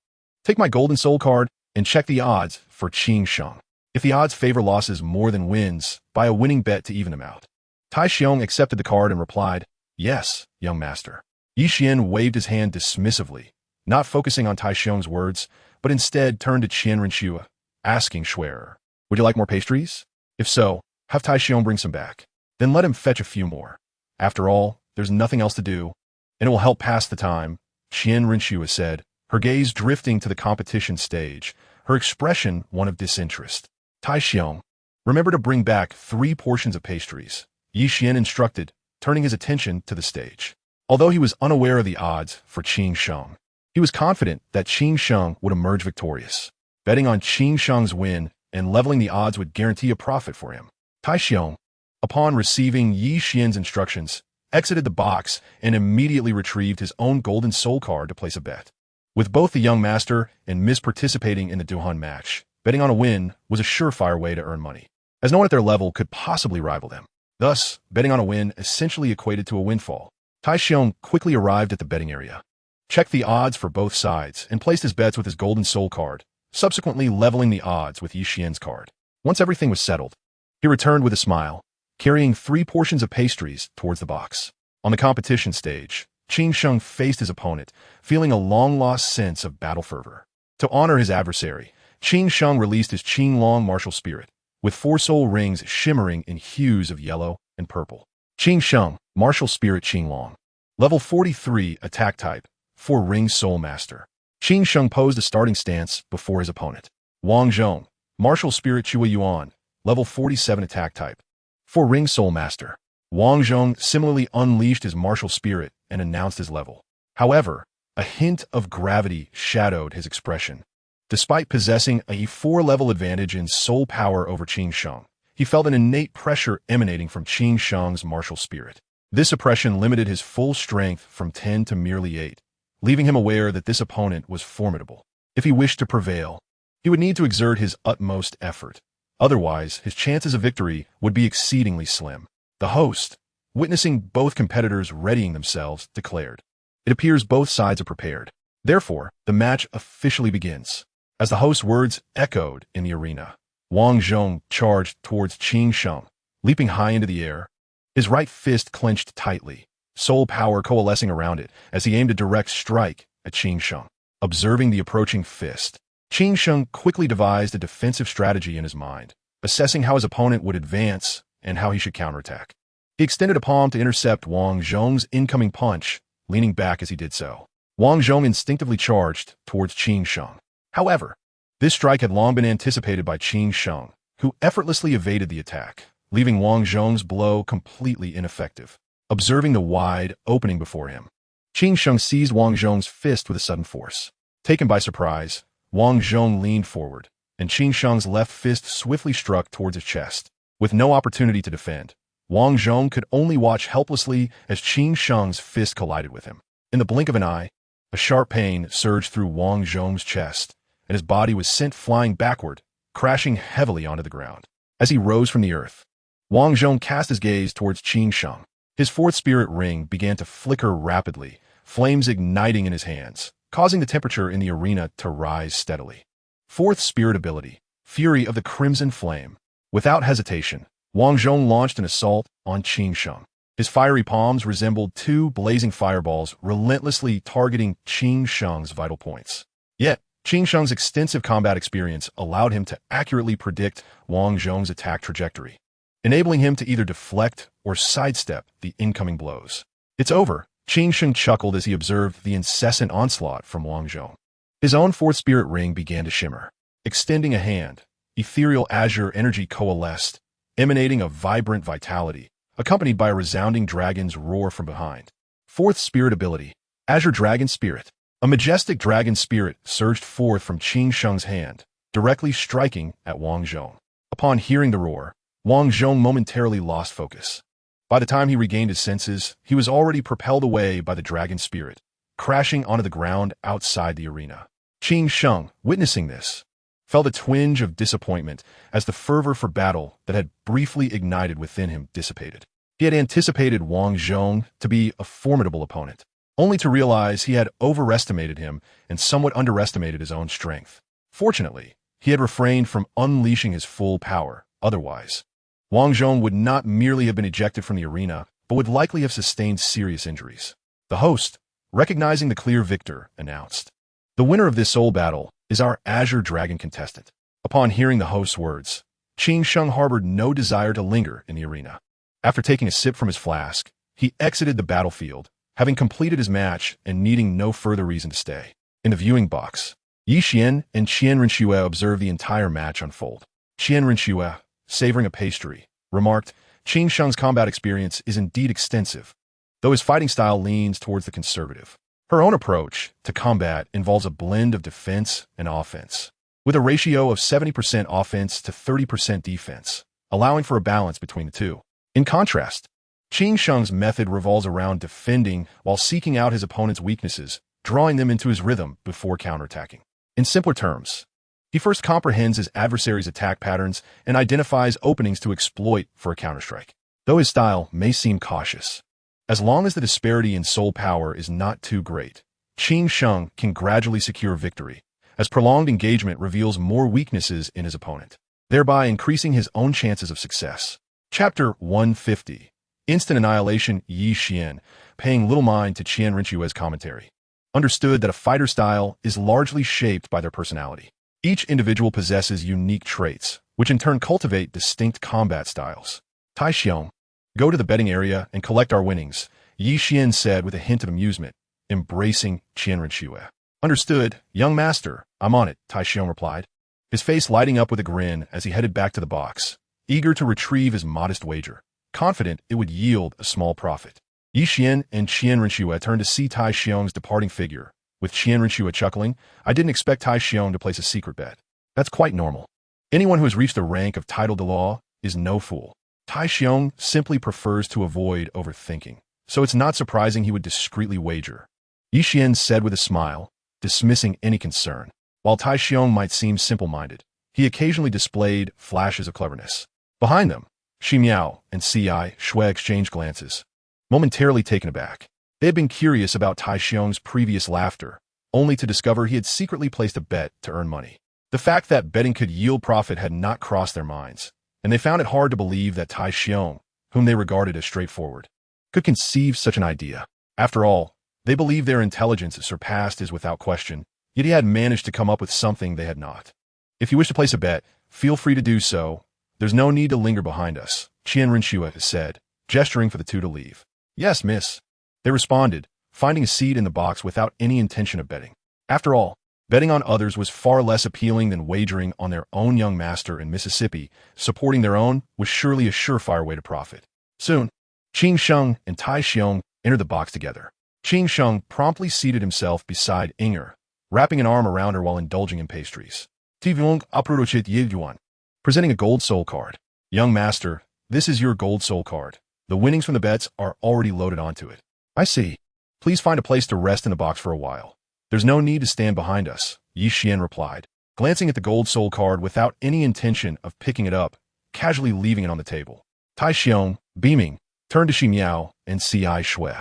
"Take my golden soul card and check the odds for Qing Sheng. If the odds favor losses more than wins, buy a winning bet to even them out." Tai Xiong accepted the card and replied, "Yes, young master." Yi Xian waved his hand dismissively, not focusing on Tai Xiong's words, but instead turned to Qian Renshue, asking Schwerer, "Would you like more pastries? If so, have Tai Xiong bring some back. Then let him fetch a few more. After all, there's nothing else to do, and it will help pass the time," Qian Renshue said, her gaze drifting to the competition stage, her expression one of disinterest. "Tai Xiong, remember to bring back 3 portions of pastries," Yi Xian instructed, turning his attention to the stage. Although he was unaware of the odds for Qing Sheng, he was confident that Qing Sheng would emerge victorious. Betting on Qing Sheng's win and leveling the odds would guarantee a profit for him. "Tai Xiong, upon receiving Yi Xian's instructions, exited the box and immediately retrieved his own golden soul card to place a bet. With both the young master and Miss participating in the Duhan match, betting on a win was a surefire way to earn money, as no one at their level could possibly rival them. Thus, betting on a win essentially equated to a windfall. Tai Xiong quickly arrived at the betting area, checked the odds for both sides, and placed his bets with his golden soul card, subsequently leveling the odds with Yi Xian's card. Once everything was settled, he returned with a smile, carrying 3 portions of pastries towards the box. On the competition stage, Qin Sheng faced his opponent, feeling a long-lost sense of battle fervor. To honor his adversary, Qin Sheng released his Qinlong martial spirit, with 4 soul rings shimmering in hues of yellow and purple. Qin Sheng, martial spirit Qinlong. Level 43, attack type, 4 ring soul master. Qin Sheng posed a starting stance before his opponent. Wang Zhong, martial spirit Chua Yuan, level 47 attack type, 4 ring soul master. Wang Zhong similarly unleashed his martial spirit and announced his level. However, a hint of gravity shadowed his expression. Despite possessing a 4-level advantage in soul power over Qin Sheng, he felt an innate pressure emanating from Qin Sheng's martial spirit. This oppression limited his full strength from 10 to merely 8, leaving him aware that this opponent was formidable. If he wished to prevail, he would need to exert his utmost effort. Otherwise, his chances of victory would be exceedingly slim. The host, witnessing both competitors readying themselves, declared, "It appears both sides are prepared. Therefore, the match officially begins." As the host's words echoed in the arena, Wang Zhong charged towards Qin Sheng, leaping high into the air, his right fist clenched tightly, soul power coalescing around it as he aimed a direct strike at Qin Sheng. Observing the approaching fist, Qin Sheng quickly devised a defensive strategy in his mind, assessing how his opponent would advance and how he should counterattack. He extended a palm to intercept Wang Zhong's incoming punch, leaning back as he did so. Wang Zhong instinctively charged towards Qin Sheng. However, this strike had long been anticipated by Qin Sheng, who effortlessly evaded the attack, leaving Wang Zhong's blow completely ineffective. Observing the wide opening before him, Qin Sheng seized Wang Zhong's fist with a sudden force. Taken by surprise, Wang Zhong leaned forward, and Qin Sheng's left fist swiftly struck towards his chest. With no opportunity to defend, Wang Zhong could only watch helplessly as Qin Sheng's fist collided with him. In the blink of an eye, a sharp pain surged through Wang Zhong's chest, and his body was sent flying backward, crashing heavily onto the ground. As he rose from the earth, Wang Zhong cast his gaze towards Qin Sheng. His 4th spirit ring began to flicker rapidly, flames igniting in his hands, causing the temperature in the arena to rise steadily. 4th spirit ability, Fury of the Crimson Flame. Without hesitation, Wang Zhong launched an assault on Qin Sheng. His fiery palms resembled 2 blazing fireballs relentlessly targeting Qin Sheng's vital points. Yet, Qin Sheng's extensive combat experience allowed him to accurately predict Wang Zhong's attack trajectory, enabling him to either deflect or sidestep the incoming blows. "It's over," Qin Sheng chuckled as he observed the incessant onslaught from Wang Zhong. His own 4th spirit ring began to shimmer. Extending a hand, ethereal azure energy coalesced, emanating a vibrant vitality, accompanied by a resounding dragon's roar from behind. 4th spirit ability, Azure Dragon Spirit. A majestic dragon spirit surged forth from Qin Sheng's hand, directly striking at Wang Zhong. Upon hearing the roar, Wang Zhong momentarily lost focus. By the time he regained his senses, he was already propelled away by the dragon spirit, crashing onto the ground outside the arena. Qin Sheng, witnessing this, felt a twinge of disappointment as the fervor for battle that had briefly ignited within him dissipated. He had anticipated Wang Zhong to be a formidable opponent, only to realize he had overestimated him and somewhat underestimated his own strength. Fortunately, he had refrained from unleashing his full power. Otherwise, Wang Zhong would not merely have been ejected from the arena, but would likely have sustained serious injuries. The host, recognizing the clear victor, announced, "The winner of this soul battle is our Azure Dragon contestant." Upon hearing the host's words, Qin Sheng harbored no desire to linger in the arena. After taking a sip from his flask, he exited the battlefield, having completed his match and needing no further reason to stay. In the viewing box, Yi Xian and Qian Renxue observed the entire match unfold. Qian Renxue, savoring a pastry, remarked, "Qin Sheng's combat experience is indeed extensive, though his fighting style leans towards the conservative. Her own approach to combat involves a blend of defense and offense, with a ratio of 70% offense to 30% defense, allowing for a balance between the two. In contrast, Qin Sheng's method revolves around defending while seeking out his opponent's weaknesses, drawing them into his rhythm before counterattacking. In simpler terms, he first comprehends his adversary's attack patterns and identifies openings to exploit for a counterstrike. Though his style may seem cautious, as long as the disparity in soul power is not too great, Qin Sheng can gradually secure victory, as prolonged engagement reveals more weaknesses in his opponent, thereby increasing his own chances of success. Chapter 150. Instant Annihilation. Yi Qian, paying little mind to Qian Rinchue's commentary, understood that a fighter's style is largely shaped by their personality. Each individual possesses unique traits, which in turn cultivate distinct combat styles. Tai Xiong, go to the betting area and collect our winnings, Yi Qian said with a hint of amusement, embracing Qian Rinchue. Understood, young master, I'm on it, Tai Xiong replied, his face lighting up with a grin as he headed back to the box, eager to retrieve his modest wager, confident it would yield a small profit. Yi Qian and Qian Rinchue turned to see Tai Xiong's departing figure, with Qian Rinchue chuckling. I didn't expect Tai Xiong to place a secret bet. That's quite normal. Anyone who has reached the rank of title de law is no fool. Tai Xiong simply prefers to avoid overthinking, so it's not surprising he would discreetly wager. Yi Qian said with a smile, dismissing any concern. While Tai Xiong might seem simple-minded, he occasionally displayed flashes of cleverness. Behind them, Xi Miao and Shui exchanged glances, momentarily taken aback. They had been curious about Tai Xiong's previous laughter, only to discover he had secretly placed a bet to earn money. The fact that betting could yield profit had not crossed their minds, and they found it hard to believe that Tai Xiong, whom they regarded as straightforward, could conceive such an idea. After all, they believed their intelligence surpassed his without question, yet he had managed to come up with something they had not. If you wish to place a bet, feel free to do so. There's no need to linger behind us, Qian Rinchue said, gesturing for the two to leave. Yes, miss. They responded, finding a seat in the box without any intention of betting. After all, betting on others was far less appealing than wagering on their own young master in Mississippi. Supporting their own was surely a surefire way to profit. Soon, Qin Sheng and Tai Xiong entered the box together. Qin Sheng promptly seated himself beside Inger, wrapping an arm around her while indulging in pastries. Tivung aprurochit yuan, presenting a gold soul card. Young master, this is your gold soul card. The winnings from the bets are already loaded onto it. I see. Please find a place to rest in the box for a while. There's no need to stand behind us, Yi Qian replied, glancing at the gold soul card without any intention of picking it up, casually leaving it on the table. Tai Xiong, beaming, turned to Xi Miao and Shui,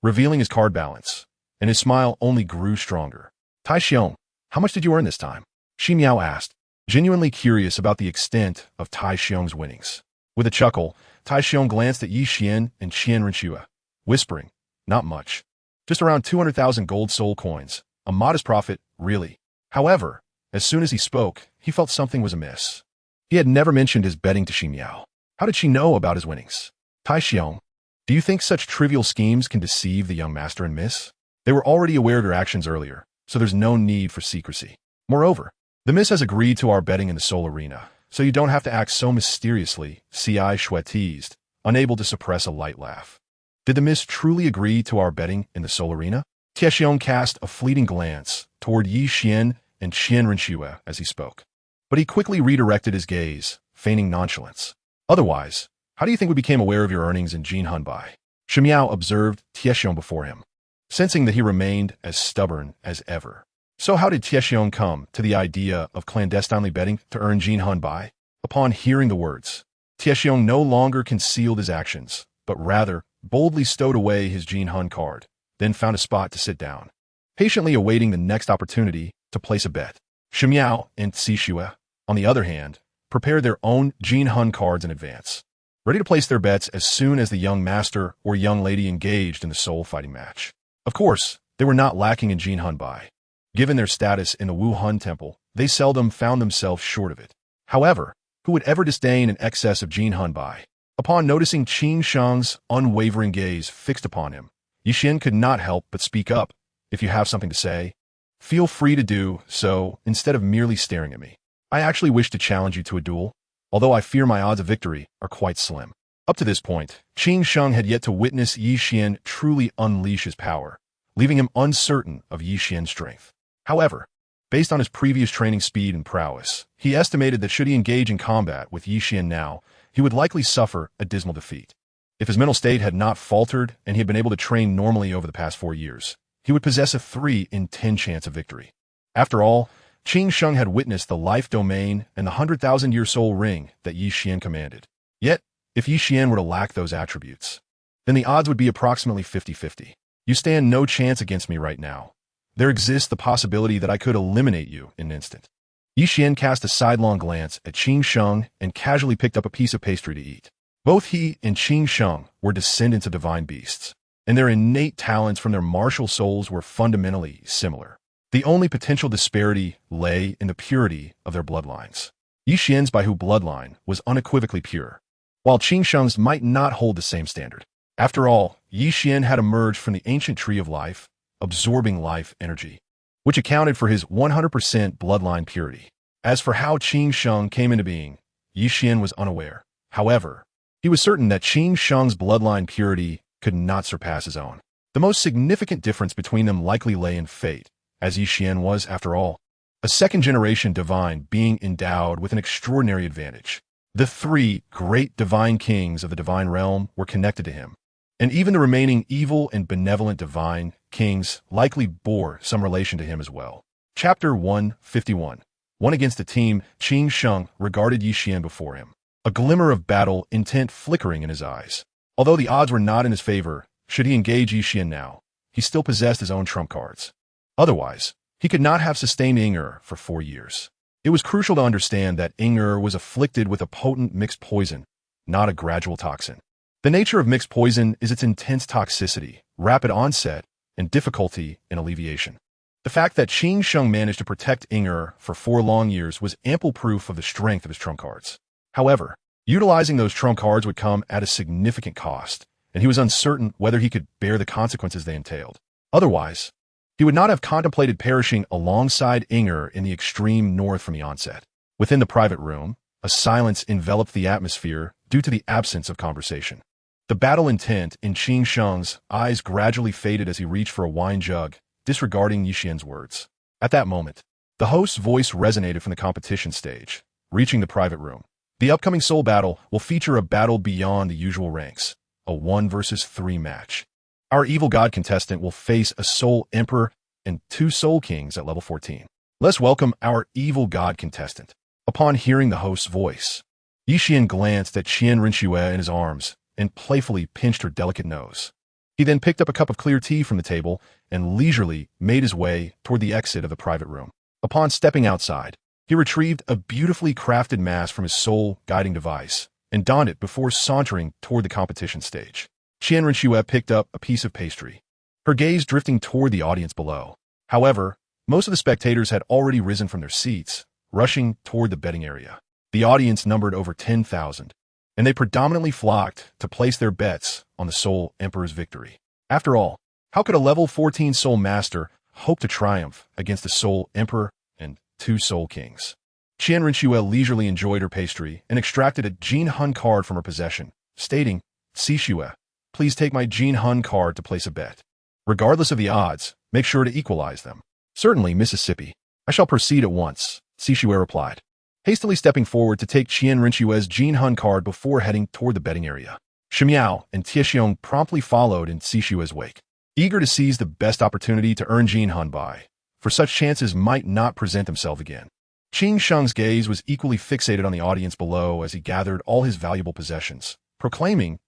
revealing his card balance, and his smile only grew stronger. Tai Xiong, how much did you earn this time? Xi Miao asked, genuinely curious about the extent of Tai Xiong's winnings. With a chuckle, Tai Xiong glanced at Yi Qian and Qian Rinchue, whispering, not much. Just around 200,000 gold soul coins. A modest profit, really. However, as soon as he spoke, he felt something was amiss. He had never mentioned his betting to Xi Miao. How did she know about his winnings? Tai Xiong, do you think such trivial schemes can deceive the young master and miss? They were already aware of your actions earlier, so there's no need for secrecy. Moreover, the miss has agreed to our betting in the soul arena, so you don't have to act so mysteriously, Shui teased, unable to suppress a light laugh. Did the miss truly agree to our betting in the soul arena? Tie Xiong cast a fleeting glance toward Yi Qian and Qian Rinchue as he spoke, but he quickly redirected his gaze, feigning nonchalance. Otherwise, how do you think we became aware of your earnings in Jin Hunbai? Xi Miao observed Tie Xiong before him, sensing that he remained as stubborn as ever. So how did Tie Xiong come to the idea of clandestinely betting to earn Jin Hunbai? Upon hearing the words, Tie Xiong no longer concealed his actions, but rather boldly stowed away his Jin Hun card, then found a spot to sit down, patiently awaiting the next opportunity to place a bet. Xi Miao and Shui, on the other hand, prepared their own Jin Hun cards in advance, ready to place their bets as soon as the young master or young lady engaged in the soul fighting match. Of course, they were not lacking in Jin Hunbai. Given their status in the Wu Hun Temple, they seldom found themselves short of it. However, who would ever disdain an excess of Jin Hunbai? Upon noticing Qin Sheng's unwavering gaze fixed upon him, Yi Qian could not help but speak up. If you have something to say, feel free to do so instead of merely staring at me. I actually wish to challenge you to a duel, although I fear my odds of victory are quite slim. Up to this point, Qin Sheng had yet to witness Yi Qian truly unleash his power, leaving him uncertain of Yi Qian's strength. However, based on his previous training speed and prowess, he estimated that should he engage in combat with Yi Qian now, he would likely suffer a dismal defeat. If his mental state had not faltered and he had been able to train normally over the past 4 years, he would possess a 3 in 10 chance of victory. After all, Qing Sheng had witnessed the life domain and the 100,000-year soul ring that Yi Xian commanded. Yet, if Yi Xian were to lack those attributes, then the odds would be approximately 50-50. You stand no chance against me right now. There exists the possibility that I could eliminate you in an instant. Yi Xian cast a sidelong glance at Qing Sheng and casually picked up a piece of pastry to eat. Both he and Qing Sheng were descendants of divine beasts, and their innate talents from their martial souls were fundamentally similar. The only potential disparity lay in the purity of their bloodlines. Yi Xian's Baihu bloodline was unequivocally pure, while Qing Sheng's might not hold the same standard. After all, Yi Xian had emerged from the ancient tree of life, absorbing life energy, which accounted for his 100% bloodline purity. As for how Qing Sheng came into being, Yi Xian was unaware. However, he was certain that Qing Sheng's bloodline purity could not surpass his own. The most significant difference between them likely lay in fate, as Yi Xian was, after all, a second-generation divine being endowed with an extraordinary advantage. The 3 great divine kings of the divine realm were connected to him, and even the remaining evil and benevolent divine kings likely bore some relation to him as well. Chapter 151. One against the team, Qing Sheng regarded Yi Xian before him, a glimmer of battle intent flickering in his eyes. Although the odds were not in his favor, should he engage Yi Xian now, he still possessed his own trump cards. Otherwise, he could not have sustained Ing'er for 4 years. It was crucial to understand that Ing'er was afflicted with a potent mixed poison, not a gradual toxin. The nature of mixed poison is its intense toxicity, rapid onset, and difficulty in alleviation. The fact that Qing Sheng managed to protect Ing'er for 4 long years was ample proof of the strength of his trump cards. However, utilizing those trump cards would come at a significant cost, and he was uncertain whether he could bear the consequences they entailed. Otherwise, he would not have contemplated perishing alongside Ing'er in the extreme north from the onset. Within the private room, a silence enveloped the atmosphere due to the absence of conversation. The battle intent in Qing Sheng's eyes gradually faded as he reached for a wine jug, disregarding Yi Xian's words. At that moment, the host's voice resonated from the competition stage, reaching the private room. The upcoming soul battle will feature a battle beyond the usual ranks, a 1 versus 3 match. Our evil god contestant will face a soul emperor and 2 soul kings at level 14. Let's welcome our evil god contestant. Upon hearing the host's voice, Yi Xian glanced at Qian Rinxue in his arms and playfully pinched her delicate nose. He then picked up a cup of clear tea from the table and leisurely made his way toward the exit of the private room. Upon stepping outside, he retrieved a beautifully crafted mask from his soul guiding device and donned it before sauntering toward the competition stage. Qian Rinxue picked up a piece of pastry, her gaze drifting toward the audience below. However, most of the spectators had already risen from their seats, rushing toward the betting area. The audience numbered over 10,000, and they predominantly flocked to place their bets on the Soul Emperor's victory. After all, how could a level 14 Soul Master hope to triumph against the Soul Emperor and 2 Soul Kings? Qian Rinxue leisurely enjoyed her pastry and extracted a Jin Hun card from her possession, stating, "Xixue, please take my Jin Hun card to place a bet. Regardless of the odds, make sure to equalize them." "Certainly, Mississippi. I shall proceed at once," Xixue replied, hastily stepping forward to take Qian Rinxue's Jin Hun card before heading toward the betting area. Shimiao and Tiexiong promptly followed in Xixue's wake, eager to seize the best opportunity to earn Jin Han Bai, for such chances might not present themselves again. Qing Sheng's gaze was equally fixated on the audience below as he gathered all his valuable possessions, proclaiming,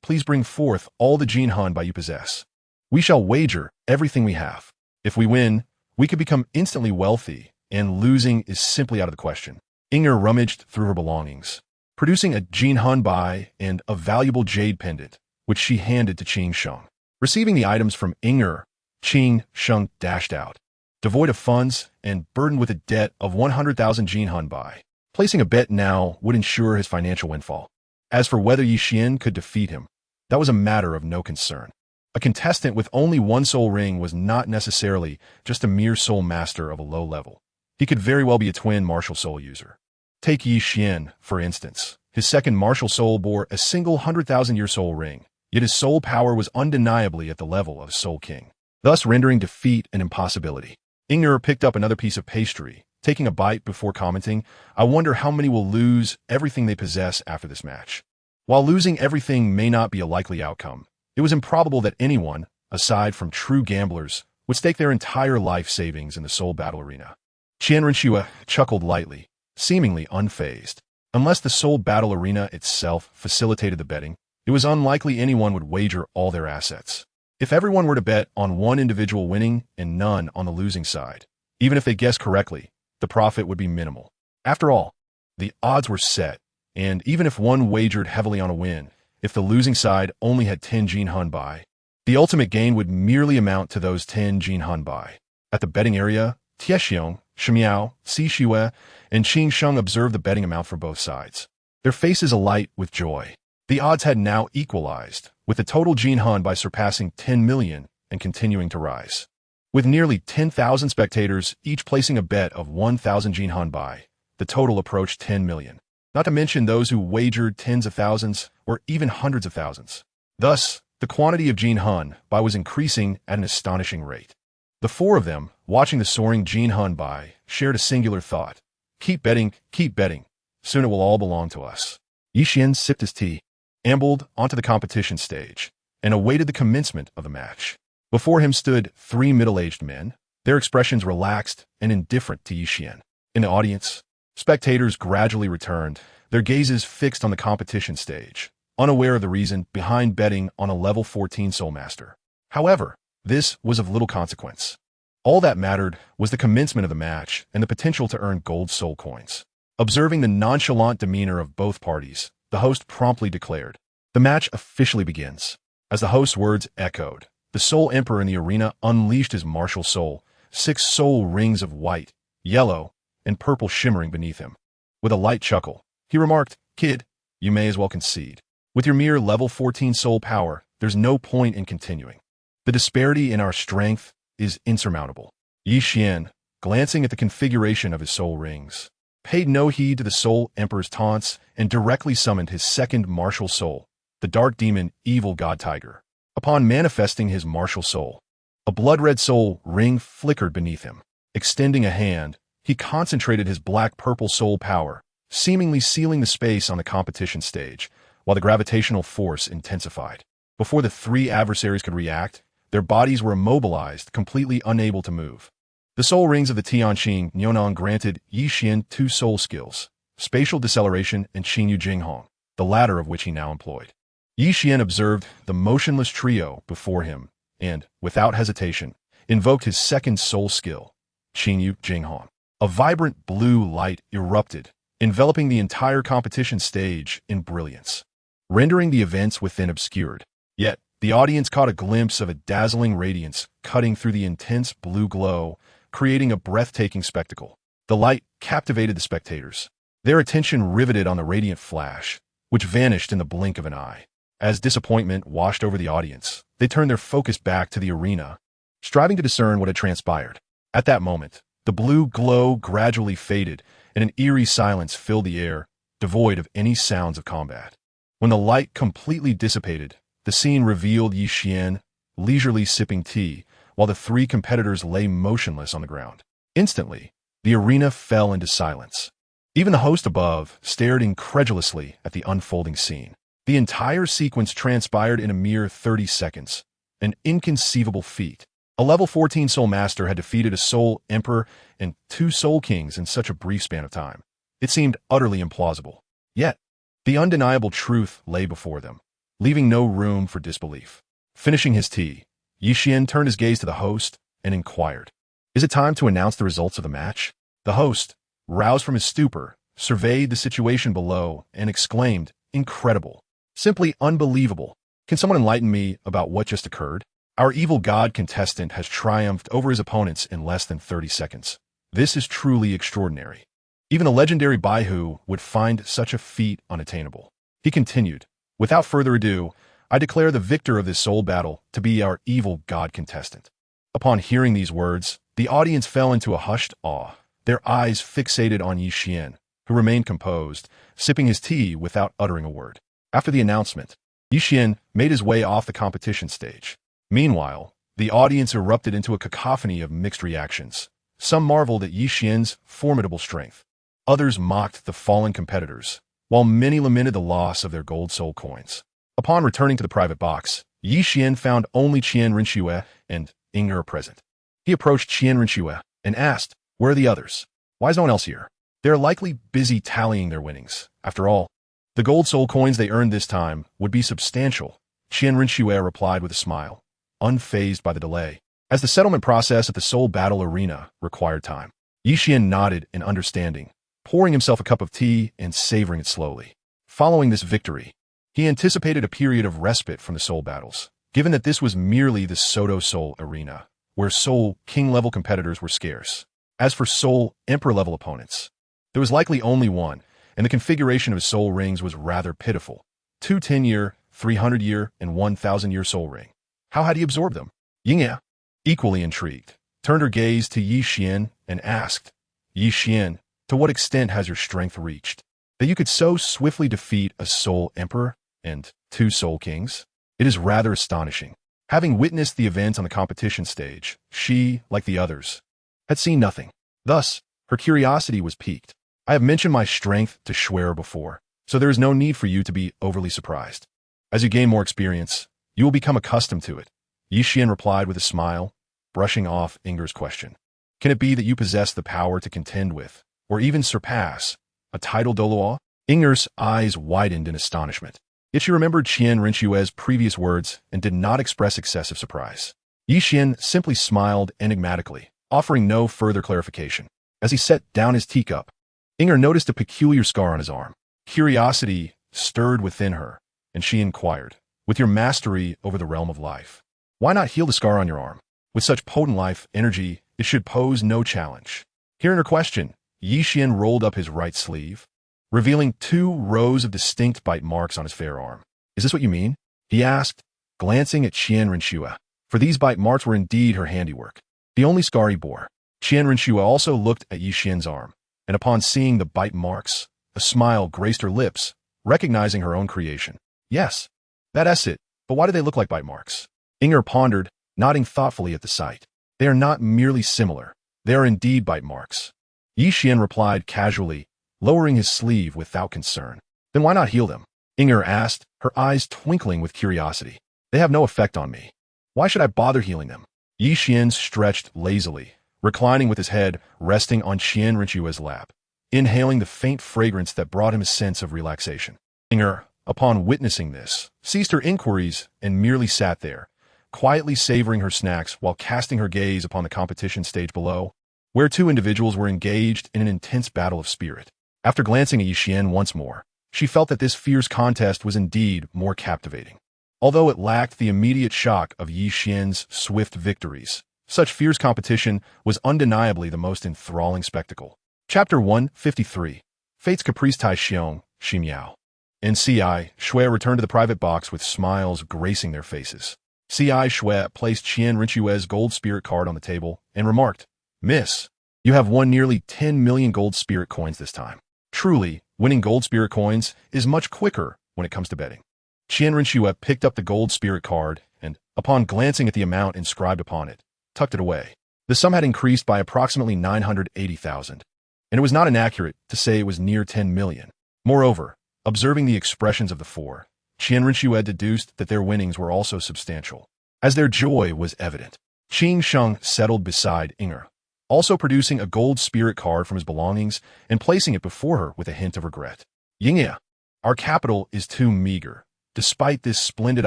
"Please bring forth all the Jin Han Bai you possess. We shall wager everything we have. If we win, we could become instantly wealthy, and losing is simply out of the question." Ing'er rummaged through her belongings, producing a Jin Han Bai and a valuable jade pendant, which she handed to Qing Sheng. Receiving the items from Ing'er, Qing Sheng dashed out, devoid of funds and burdened with a debt of 100,000 Jin Han Bai. Placing a bet now would ensure his financial windfall. As for whether Yi Xian could defeat him, that was a matter of no concern. A contestant with only 1 soul ring was not necessarily just a mere soul master of a low level. He could very well be a twin martial soul user. Take Yi Xian, for instance. His second martial soul bore a single 100,000-year soul ring, yet his soul power was undeniably at the level of a soul king, thus rendering defeat an impossibility. Ing'er picked up another piece of pastry taking a bite before commenting, "I wonder how many will lose everything they possess after this match." While losing everything may not be a likely outcome, it was improbable that anyone, aside from true gamblers, would stake their entire life savings in the Soul Battle Arena. Qian Renshua chuckled lightly, seemingly unfazed. Unless the Soul Battle Arena itself facilitated the betting, it was unlikely anyone would wager all their assets. If everyone were to bet on one individual winning and none on the losing side, even if they guessed correctly, the profit would be minimal. After all, the odds were set, and even if one wagered heavily on a win, if the losing side only had 10 Jinhunbai, the ultimate gain would merely amount to those 10 Jinhunbai. At the betting area, Tiexiong, Shimiao, Xishue, and Qingsheng observed the betting amount for both sides. Their faces alight with joy. The odds had now equalized, with the total Jinhunbai surpassing 10 million and continuing to rise. With nearly 10,000 spectators each placing a bet of 1,000 Jinhunbai, the total approached 10 million. Not to mention those who wagered tens of thousands or even hundreds of thousands. Thus, the quantity of Jinhunbai was increasing at an astonishing rate. The four of them, watching the soaring Jinhunbai, shared a singular thought. Keep betting, keep betting. Soon it will all belong to us. Yixian sipped his tea, ambled onto the competition stage, and awaited the commencement of the match. Before him stood three middle-aged men, their expressions relaxed and indifferent to Yixian. In the audience, spectators gradually returned, their gazes fixed on the competition stage, unaware of the reason behind betting on a level 14 Soul Master. However, this was of little consequence. All that mattered was the commencement of the match and the potential to earn gold soul coins. Observing the nonchalant demeanor of both parties, the host promptly declared, "The match officially begins." As the host's words echoed, the Soul Emperor in the arena unleashed his martial soul, 6 soul rings of white, yellow, and purple shimmering beneath him. With a light chuckle, he remarked, "Kid, you may as well concede. With your mere level 14 soul power, there's no point in continuing. The disparity in our strength is insurmountable." Yixian, glancing at the configuration of his soul rings, paid no heed to the Soul Emperor's taunts and directly summoned his second martial soul, the dark demon Evil God Tiger. Upon manifesting his martial soul, a blood-red soul ring flickered beneath him. Extending a hand, he concentrated his black-purple soul power, seemingly sealing the space on the competition stage, while the gravitational force intensified. Before the three adversaries could react, their bodies were immobilized, completely unable to move. The soul rings of the Tianqing Nyonan granted Yixian 2 soul skills, spatial deceleration and Xingyu Jinghong, the latter of which he now employed. Yixian observed the motionless trio before him and, without hesitation, invoked his second soul skill, Xingyu Jinghong. A vibrant blue light erupted, enveloping the entire competition stage in brilliance, rendering the events within obscured. Yet, the audience caught a glimpse of a dazzling radiance cutting through the intense blue glow, creating a breathtaking spectacle. The light captivated the spectators, their attention riveted on the radiant flash, which vanished in the blink of an eye. As disappointment washed over the audience, they turned their focus back to the arena, striving to discern what had transpired. At that moment, the blue glow gradually faded, and an eerie silence filled the air, devoid of any sounds of combat. When the light completely dissipated, the scene revealed Yixian leisurely sipping tea, while the three competitors lay motionless on the ground. Instantly, the arena fell into silence. Even the host above stared incredulously at the unfolding scene. The entire sequence transpired in a mere 30 seconds, an inconceivable feat. A level 14 Soul Master had defeated a Soul Emperor and 2 Soul Kings in such a brief span of time. It seemed utterly implausible. Yet, the undeniable truth lay before them, leaving no room for disbelief. Finishing his tea, Yixian turned his gaze to the host and inquired, "Is it time to announce the results of the match?" The host, roused from his stupor, surveyed the situation below and exclaimed, "Incredible. Simply unbelievable. Can someone enlighten me about what just occurred? Our evil god contestant has triumphed over his opponents in less than 30 seconds. This is truly extraordinary. Even the legendary Baihu would find such a feat unattainable." He continued, "Without further ado, I declare the victor of this soul battle to be our evil god contestant." Upon hearing these words, the audience fell into a hushed awe, their eyes fixated on Yixian, who remained composed, sipping his tea without uttering a word. After the announcement, Yixian made his way off the competition stage. Meanwhile, the audience erupted into a cacophony of mixed reactions. Some marveled at Yi Xian's formidable strength. Others mocked the fallen competitors, while many lamented the loss of their gold soul coins. Upon returning to the private box, Yi Xian found only Qian Rinxue and Inger present. He approached Qian Rinxue and asked, "Where are the others? Why is no one else here? They are likely busy tallying their winnings. After all, the gold soul coins they earned this time would be substantial." Qian Rinxue replied with a smile, unfazed by the delay, as the settlement process at the Soul Battle Arena required time. Yi Xian nodded in understanding, pouring himself a cup of tea and savoring it slowly. Following this victory, he anticipated a period of respite from the soul battles, given that this was merely the Soto Soul Arena, where Soul King-level competitors were scarce. As for Soul Emperor-level opponents, there was likely only one, and the configuration of his soul rings was rather pitiful. 2 10-year, 300-year, and 1,000-year soul ring. How had he absorbed them? Yingya, equally intrigued, turned her gaze to Yi Xian and asked, "Yi Xian, to what extent has your strength reached, that you could so swiftly defeat a soul emperor and 2 soul kings? It is rather astonishing." Having witnessed the event on the competition stage, she, like the others, had seen nothing. Thus, her curiosity was piqued. "I have mentioned my strength to Schwer before, so there is no need for you to be overly surprised. As you gain more experience, you will become accustomed to it," Yi Xian replied with a smile, brushing off Inger's question. "Can it be that you possess the power to contend with, or even surpass, a title Douluo?" Inger's eyes widened in astonishment. Yet she remembered Qian Rinxue's previous words and did not express excessive surprise. Yi Xian simply smiled enigmatically, offering no further clarification. As he set down his teacup, Inger noticed a peculiar scar on his arm. Curiosity stirred within her, and she inquired, "With your mastery over the realm of life, why not heal the scar on your arm? With such potent life energy, it should pose no challenge." Hearing her question, Yi Xian rolled up his right sleeve, revealing 2 rows of distinct bite marks on his fair arm. "Is this what you mean?" he asked, glancing at Qian Rinxue, for these bite marks were indeed her handiwork, the only scar he bore. Qian Rinxue also looked at Yi Xian's arm, and upon seeing the bite marks, a smile graced her lips, recognizing her own creation. "Yes, that's it, but why do they look like bite marks?" Inger pondered, nodding thoughtfully at the sight. "They are not merely similar, they are indeed bite marks." Yi Xian replied casually, lowering his sleeve without concern. "Then why not heal them?" Inger asked, her eyes twinkling with curiosity. "They have no effect on me. Why should I bother healing them?" Yi Xian stretched lazily, reclining with his head resting on Qian Rinxue's lap, inhaling the faint fragrance that brought him a sense of relaxation. Inger, upon witnessing this, ceased her inquiries and merely sat there, quietly savoring her snacks while casting her gaze upon the competition stage below, where 2 individuals were engaged in an intense battle of spirit. After glancing at Yi Xian once more, she felt that this fierce contest was indeed more captivating. Although it lacked the immediate shock of Yi Xian's swift victories, such fierce competition was undeniably the most enthralling spectacle. Chapter 153. Fate's Caprice Tai Xiong, Shi Miao. NCI, Shui returned to the private box with smiles gracing their faces. CI Shui placed Qian Rinxue's gold spirit card on the table and remarked, "Miss, you have won nearly 10 million gold spirit coins this time. Truly, winning gold spirit coins is much quicker when it comes to betting." Qian Rinxue picked up the gold spirit card and, upon glancing at the amount inscribed upon it, tucked it away. The sum had increased by approximately 980,000, and it was not inaccurate to say it was near 10 million. Moreover, observing the expressions of the 4, Qian Rinxue deduced that their winnings were also substantial. As their joy was evident, Qing Sheng settled beside Inger, also producing a gold spirit card from his belongings and placing it before her with a hint of regret. "Yingya, our capital is too meager. Despite this splendid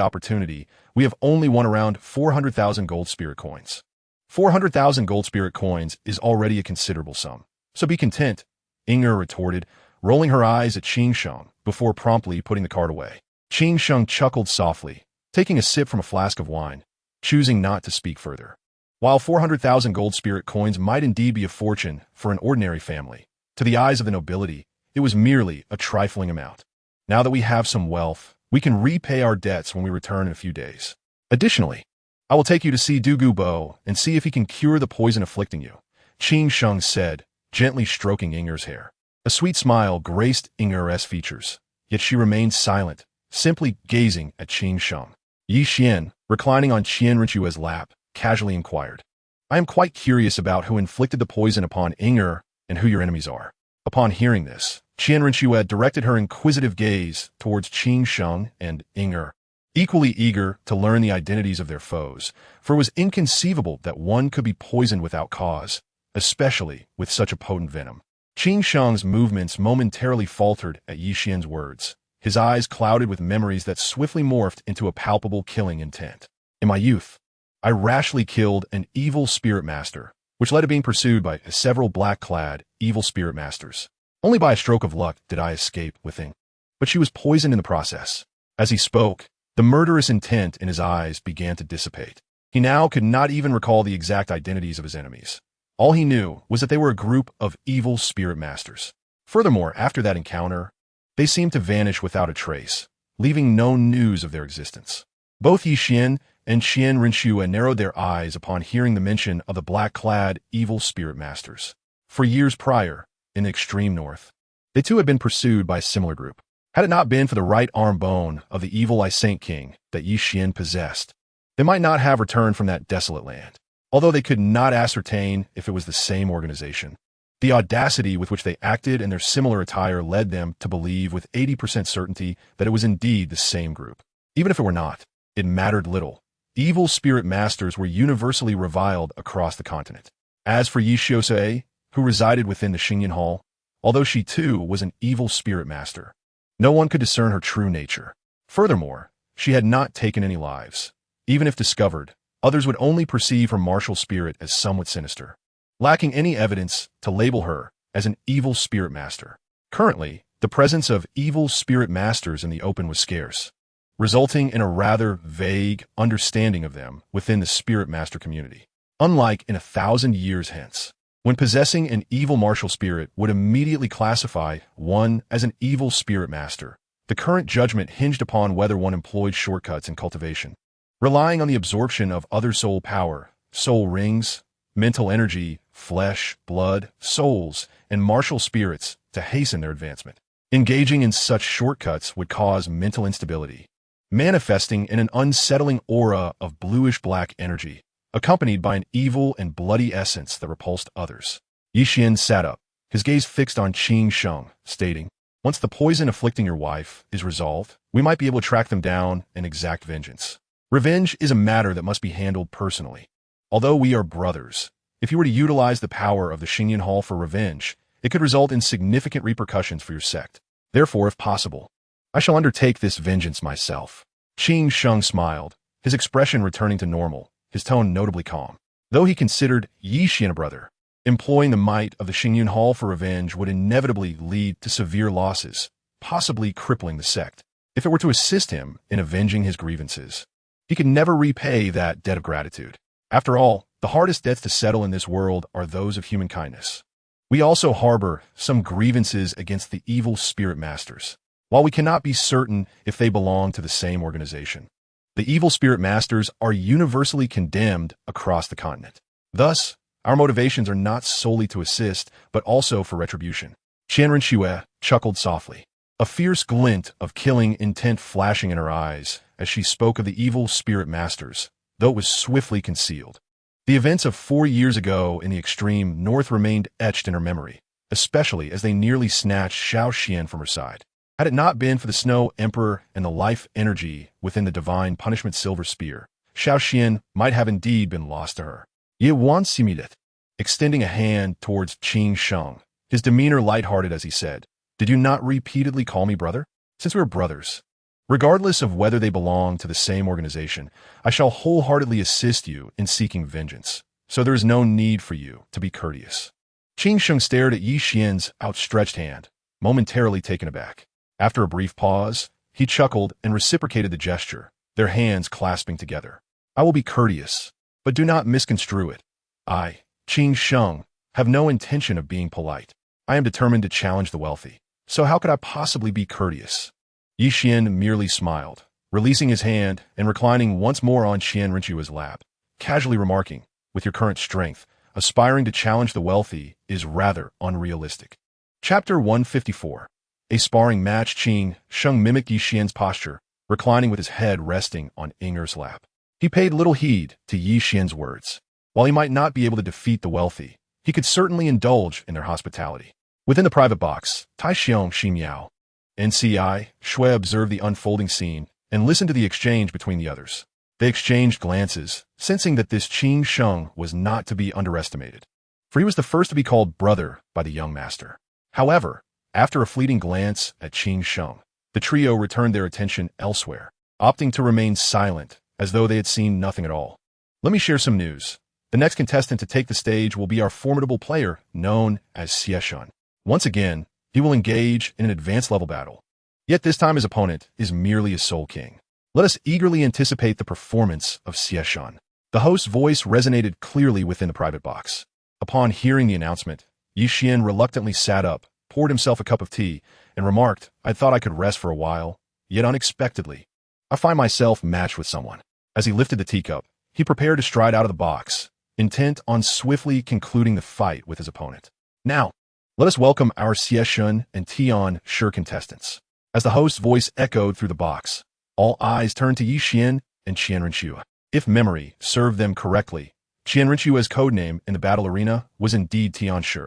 opportunity, we have only won around 400,000 gold spirit coins. 400,000 gold spirit coins is already a considerable sum, so be content," Inger retorted, rolling her eyes at Qing Sheng before promptly putting the card away. Qing Sheng chuckled softly, taking a sip from a flask of wine, choosing not to speak further. While 400,000 gold spirit coins might indeed be a fortune for an ordinary family, to the eyes of the nobility, it was merely a trifling amount. Now that we have some wealth, we can repay our debts when we return in a few days. Additionally, I will take you to see Dugu Bo and see if he can cure the poison afflicting you," Qing Sheng said, gently stroking Inger's hair. A sweet smile graced Inger's features, yet she remained silent, simply gazing at Qing Sheng. Yi Xian, reclining on Qian Rinxue's lap, casually inquired, I am quite curious about who inflicted the poison upon Inger and who your enemies are. Upon hearing this, Qian Renshue directed her inquisitive gaze towards Qing Sheng and Inger, equally eager to learn the identities of their foes, for it was inconceivable that one could be poisoned without cause, especially with such a potent venom. Qing Sheng's movements momentarily faltered at Yi Xian's words, his eyes clouded with memories that swiftly morphed into a palpable killing intent. In my youth, I rashly killed an evil spirit master, which led to being pursued by several black-clad evil spirit masters. Only by a stroke of luck did I escape with Ing. But she was poisoned in the process. As he spoke, the murderous intent in his eyes began to dissipate. He now could not even recall the exact identities of his enemies. All he knew was that they were a group of evil spirit masters. Furthermore, after that encounter, they seemed to vanish without a trace, leaving no news of their existence. Both Yi Xian and Qian Renshue narrowed their eyes upon hearing the mention of the black-clad evil spirit masters. For years prior, in the extreme north, they too had been pursued by a similar group. Had it not been for the right arm bone of the evil I Saint King that Yi Xian possessed, they might not have returned from that desolate land, although they could not ascertain if it was the same organization. The audacity with which they acted and their similar attire led them to believe with 80% certainty that it was indeed the same group. Even if it were not, it mattered little. Evil spirit masters were universally reviled across the continent. As for Yi Xiaosui, who resided within the Xingyan Hall, although she too was an evil spirit master, no one could discern her true nature. Furthermore, she had not taken any lives. Even if discovered, others would only perceive her martial spirit as somewhat sinister, lacking any evidence to label her as an evil spirit master. Currently, the presence of evil spirit masters in the open was scarce, resulting in a rather vague understanding of them within the spirit master community. Unlike in 1,000 years hence, when possessing an evil martial spirit would immediately classify one as an evil spirit master, the current judgment hinged upon whether one employed shortcuts in cultivation, relying on the absorption of other soul power, soul rings, mental energy, flesh, blood, souls, and martial spirits to hasten their advancement. Engaging in such shortcuts would cause mental instability, manifesting in an unsettling aura of bluish-black energy, accompanied by an evil and bloody essence that repulsed others. Yi Xian sat up, his gaze fixed on Qing Sheng, stating, "Once the poison afflicting your wife is resolved, we might be able to track them down and exact vengeance. Revenge is a matter that must be handled personally. Although we are brothers, if you were to utilize the power of the Xingyan Hall for revenge, it could result in significant repercussions for your sect. Therefore, if possible, I shall undertake this vengeance myself." Qing Sheng smiled, his expression returning to normal, his tone notably calm. Though he considered Yi Xian a brother, employing the might of the Xingyan Hall for revenge would inevitably lead to severe losses, possibly crippling the sect. If it were to assist him in avenging his grievances, he could never repay that debt of gratitude. After all, the hardest debts to settle in this world are those of human kindness. We also harbor some grievances against the evil spirit masters, while we cannot be certain if they belong to the same organization. The evil spirit masters are universally condemned across the continent. Thus, our motivations are not solely to assist, but also for retribution. Qian Renshue chuckled softly, a fierce glint of killing intent flashing in her eyes as she spoke of the evil spirit masters, though it was swiftly concealed. The events of 4 years ago in the extreme north remained etched in her memory, especially as they nearly snatched Xiao Xian from her side. Had it not been for the Snow Emperor and the life energy within the divine punishment silver spear, Xiao Xian might have indeed been lost to her. Ye wan simidet, extending a hand towards Qing Sheng, his demeanor lighthearted as he said, "Did you not repeatedly call me brother? Since we are brothers, regardless of whether they belong to the same organization, I shall wholeheartedly assist you in seeking vengeance, so there is no need for you to be courteous." Qing Sheng stared at Yi Xian's outstretched hand, momentarily taken aback. After a brief pause, he chuckled and reciprocated the gesture, their hands clasping together. "I will be courteous, but do not misconstrue it. I, Qing Sheng, have no intention of being polite. I am determined to challenge the wealthy, so how could I possibly be courteous?" Yi Xian merely smiled, releasing his hand and reclining once more on Qian Renshue's lap, casually remarking, "With your current strength, aspiring to challenge the wealthy is rather unrealistic." Chapter 154. A sparring match. Qing Sheng mimicked Yi Xian's posture, reclining with his head resting on Inger's lap. He paid little heed to Yi Xian's words. While he might not be able to defeat the wealthy, he could certainly indulge in their hospitality. Within the private box, Tai Xiong, Xi Miao, and Ci Shui observed the unfolding scene and listened to the exchange between the others. They exchanged glances, sensing that this Qin Sheng was not to be underestimated, for he was the first to be called brother by the young master. However, after a fleeting glance at Qin Sheng, the trio returned their attention elsewhere, opting to remain silent as though they had seen nothing at all. Let me share some news. The next contestant to take the stage will be our formidable player known as Xie. Once again, he will engage in an advanced level battle. Yet this time his opponent is merely a soul king. Let us eagerly anticipate the performance of Xie. The host's voice resonated clearly within the private box. Upon hearing the announcement, Yi Xian reluctantly sat up, poured himself a cup of tea, and remarked, "I thought I could rest for a while, yet unexpectedly, I find myself matched with someone." As he lifted the teacup, he prepared to stride out of the box, intent on swiftly concluding the fight with his opponent. Now, let us welcome our Xie and Tian Shi contestants. As the host's voice echoed through the box, all eyes turned to Yi Xian and Qian Renshua. If memory served them correctly, Qian Renshua's codename in the battle arena was indeed Tian Shi.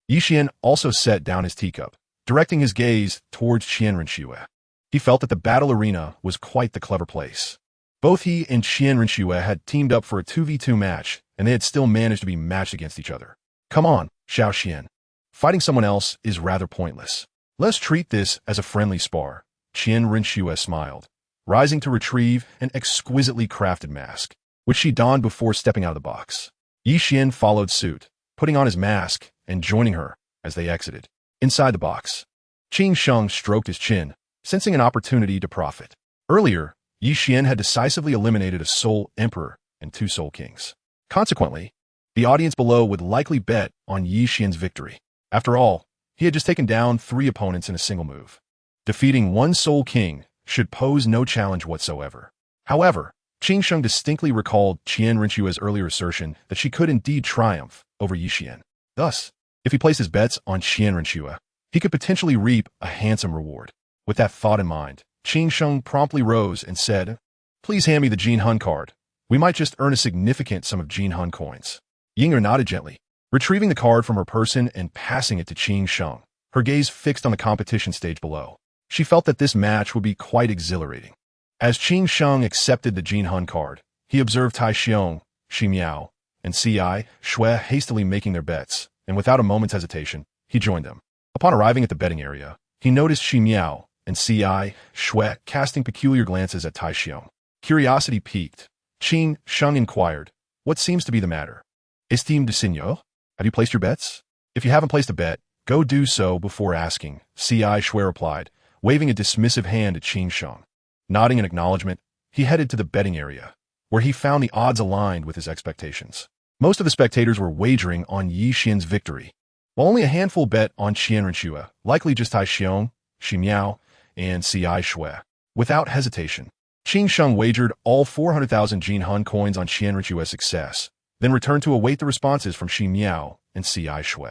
Yi Xian also set down his teacup, directing his gaze towards Qian Renshua. He felt that the battle arena was quite the clever place. Both he and Qian Renshua had teamed up for a 2v2 match, and they had still managed to be matched against each other. Come on, Xiao Xian. Fighting someone else is rather pointless. Let's treat this as a friendly spar. Qian Renshua smiled, rising to retrieve an exquisitely crafted mask, which she donned before stepping out of the box. Yi Xian followed suit, putting on his mask and joining her as they exited. Inside the box, Qin Sheng stroked his chin, sensing an opportunity to profit. Earlier, Yi Xian had decisively eliminated a soul emperor and 2 soul kings. Consequently, the audience below would likely bet on Yi Xian's victory. After all, he had just taken down 3 opponents in a single move. Defeating 1 soul king should pose no challenge whatsoever. However, Qin Sheng distinctly recalled Qian Renshua's earlier assertion that she could indeed triumph over Yi Xian. Thus, if he placed his bets on Qian Renshua, he could potentially reap a handsome reward. With that thought in mind, Qin Sheng promptly rose and said, "Please hand me the Jin Hun card. We might just earn a significant sum of Jin Hun coins." Yinger nodded gently, retrieving the card from her person and passing it to Qin Sheng, her gaze fixed on the competition stage below. She felt that this match would be quite exhilarating. As Qin Sheng accepted the Jin Hun card, he observed Tai Xiong, Xi Miao, and Ci Shui hastily making their bets, and without a moment's hesitation, he joined them. Upon arriving at the betting area, he noticed Xi Miao and Ci Shui casting peculiar glances at Tai Xiong. Curiosity piqued. Qin Sheng inquired, "What seems to be the matter? Estime de Seigneur? Have you placed your bets? If you haven't placed a bet, go do so before asking," Ci Shui replied, waving a dismissive hand at Qin Sheng. Nodding in acknowledgement, he headed to the betting area, where he found the odds aligned with his expectations. Most of the spectators were wagering on Yi Xian's victory, while only a handful bet on Qian Renshua, likely just Tai Xiong, Xi Miao, and Ci Shui. Without hesitation, Qin Sheng wagered all 400,000 Jin Han coins on Qian Renshua's success, then returned to await the responses from Xi Miao and Ci Shui.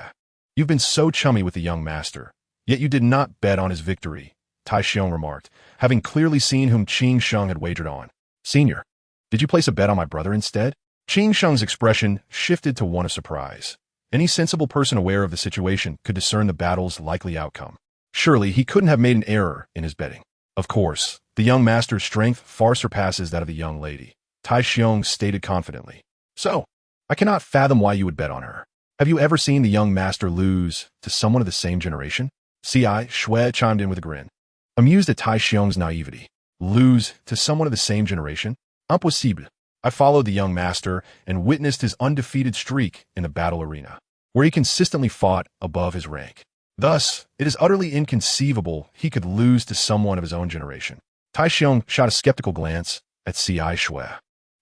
"You've been so chummy with the young master, yet you did not bet on his victory," Tai Xiong remarked, having clearly seen whom Qin Sheng had wagered on. "Senior, did you place a bet on my brother instead?" Qin Sheng's expression shifted to one of surprise. Any sensible person aware of the situation could discern the battle's likely outcome. Surely he couldn't have made an error in his betting. Of course, the young master's strength far surpasses that of the young lady, Tai Xiong stated confidently. "So, I cannot fathom why you would bet on her. Have you ever seen the young master lose to someone of the same generation?" Ci Shui chimed in with a grin, amused at Tai Xiong's naivety. "Lose to someone of the same generation? Impossible." I followed the young master and witnessed his undefeated streak in the battle arena, where he consistently fought above his rank. Thus, it is utterly inconceivable he could lose to someone of his own generation. Tai Xiong shot a skeptical glance at Ci Shui,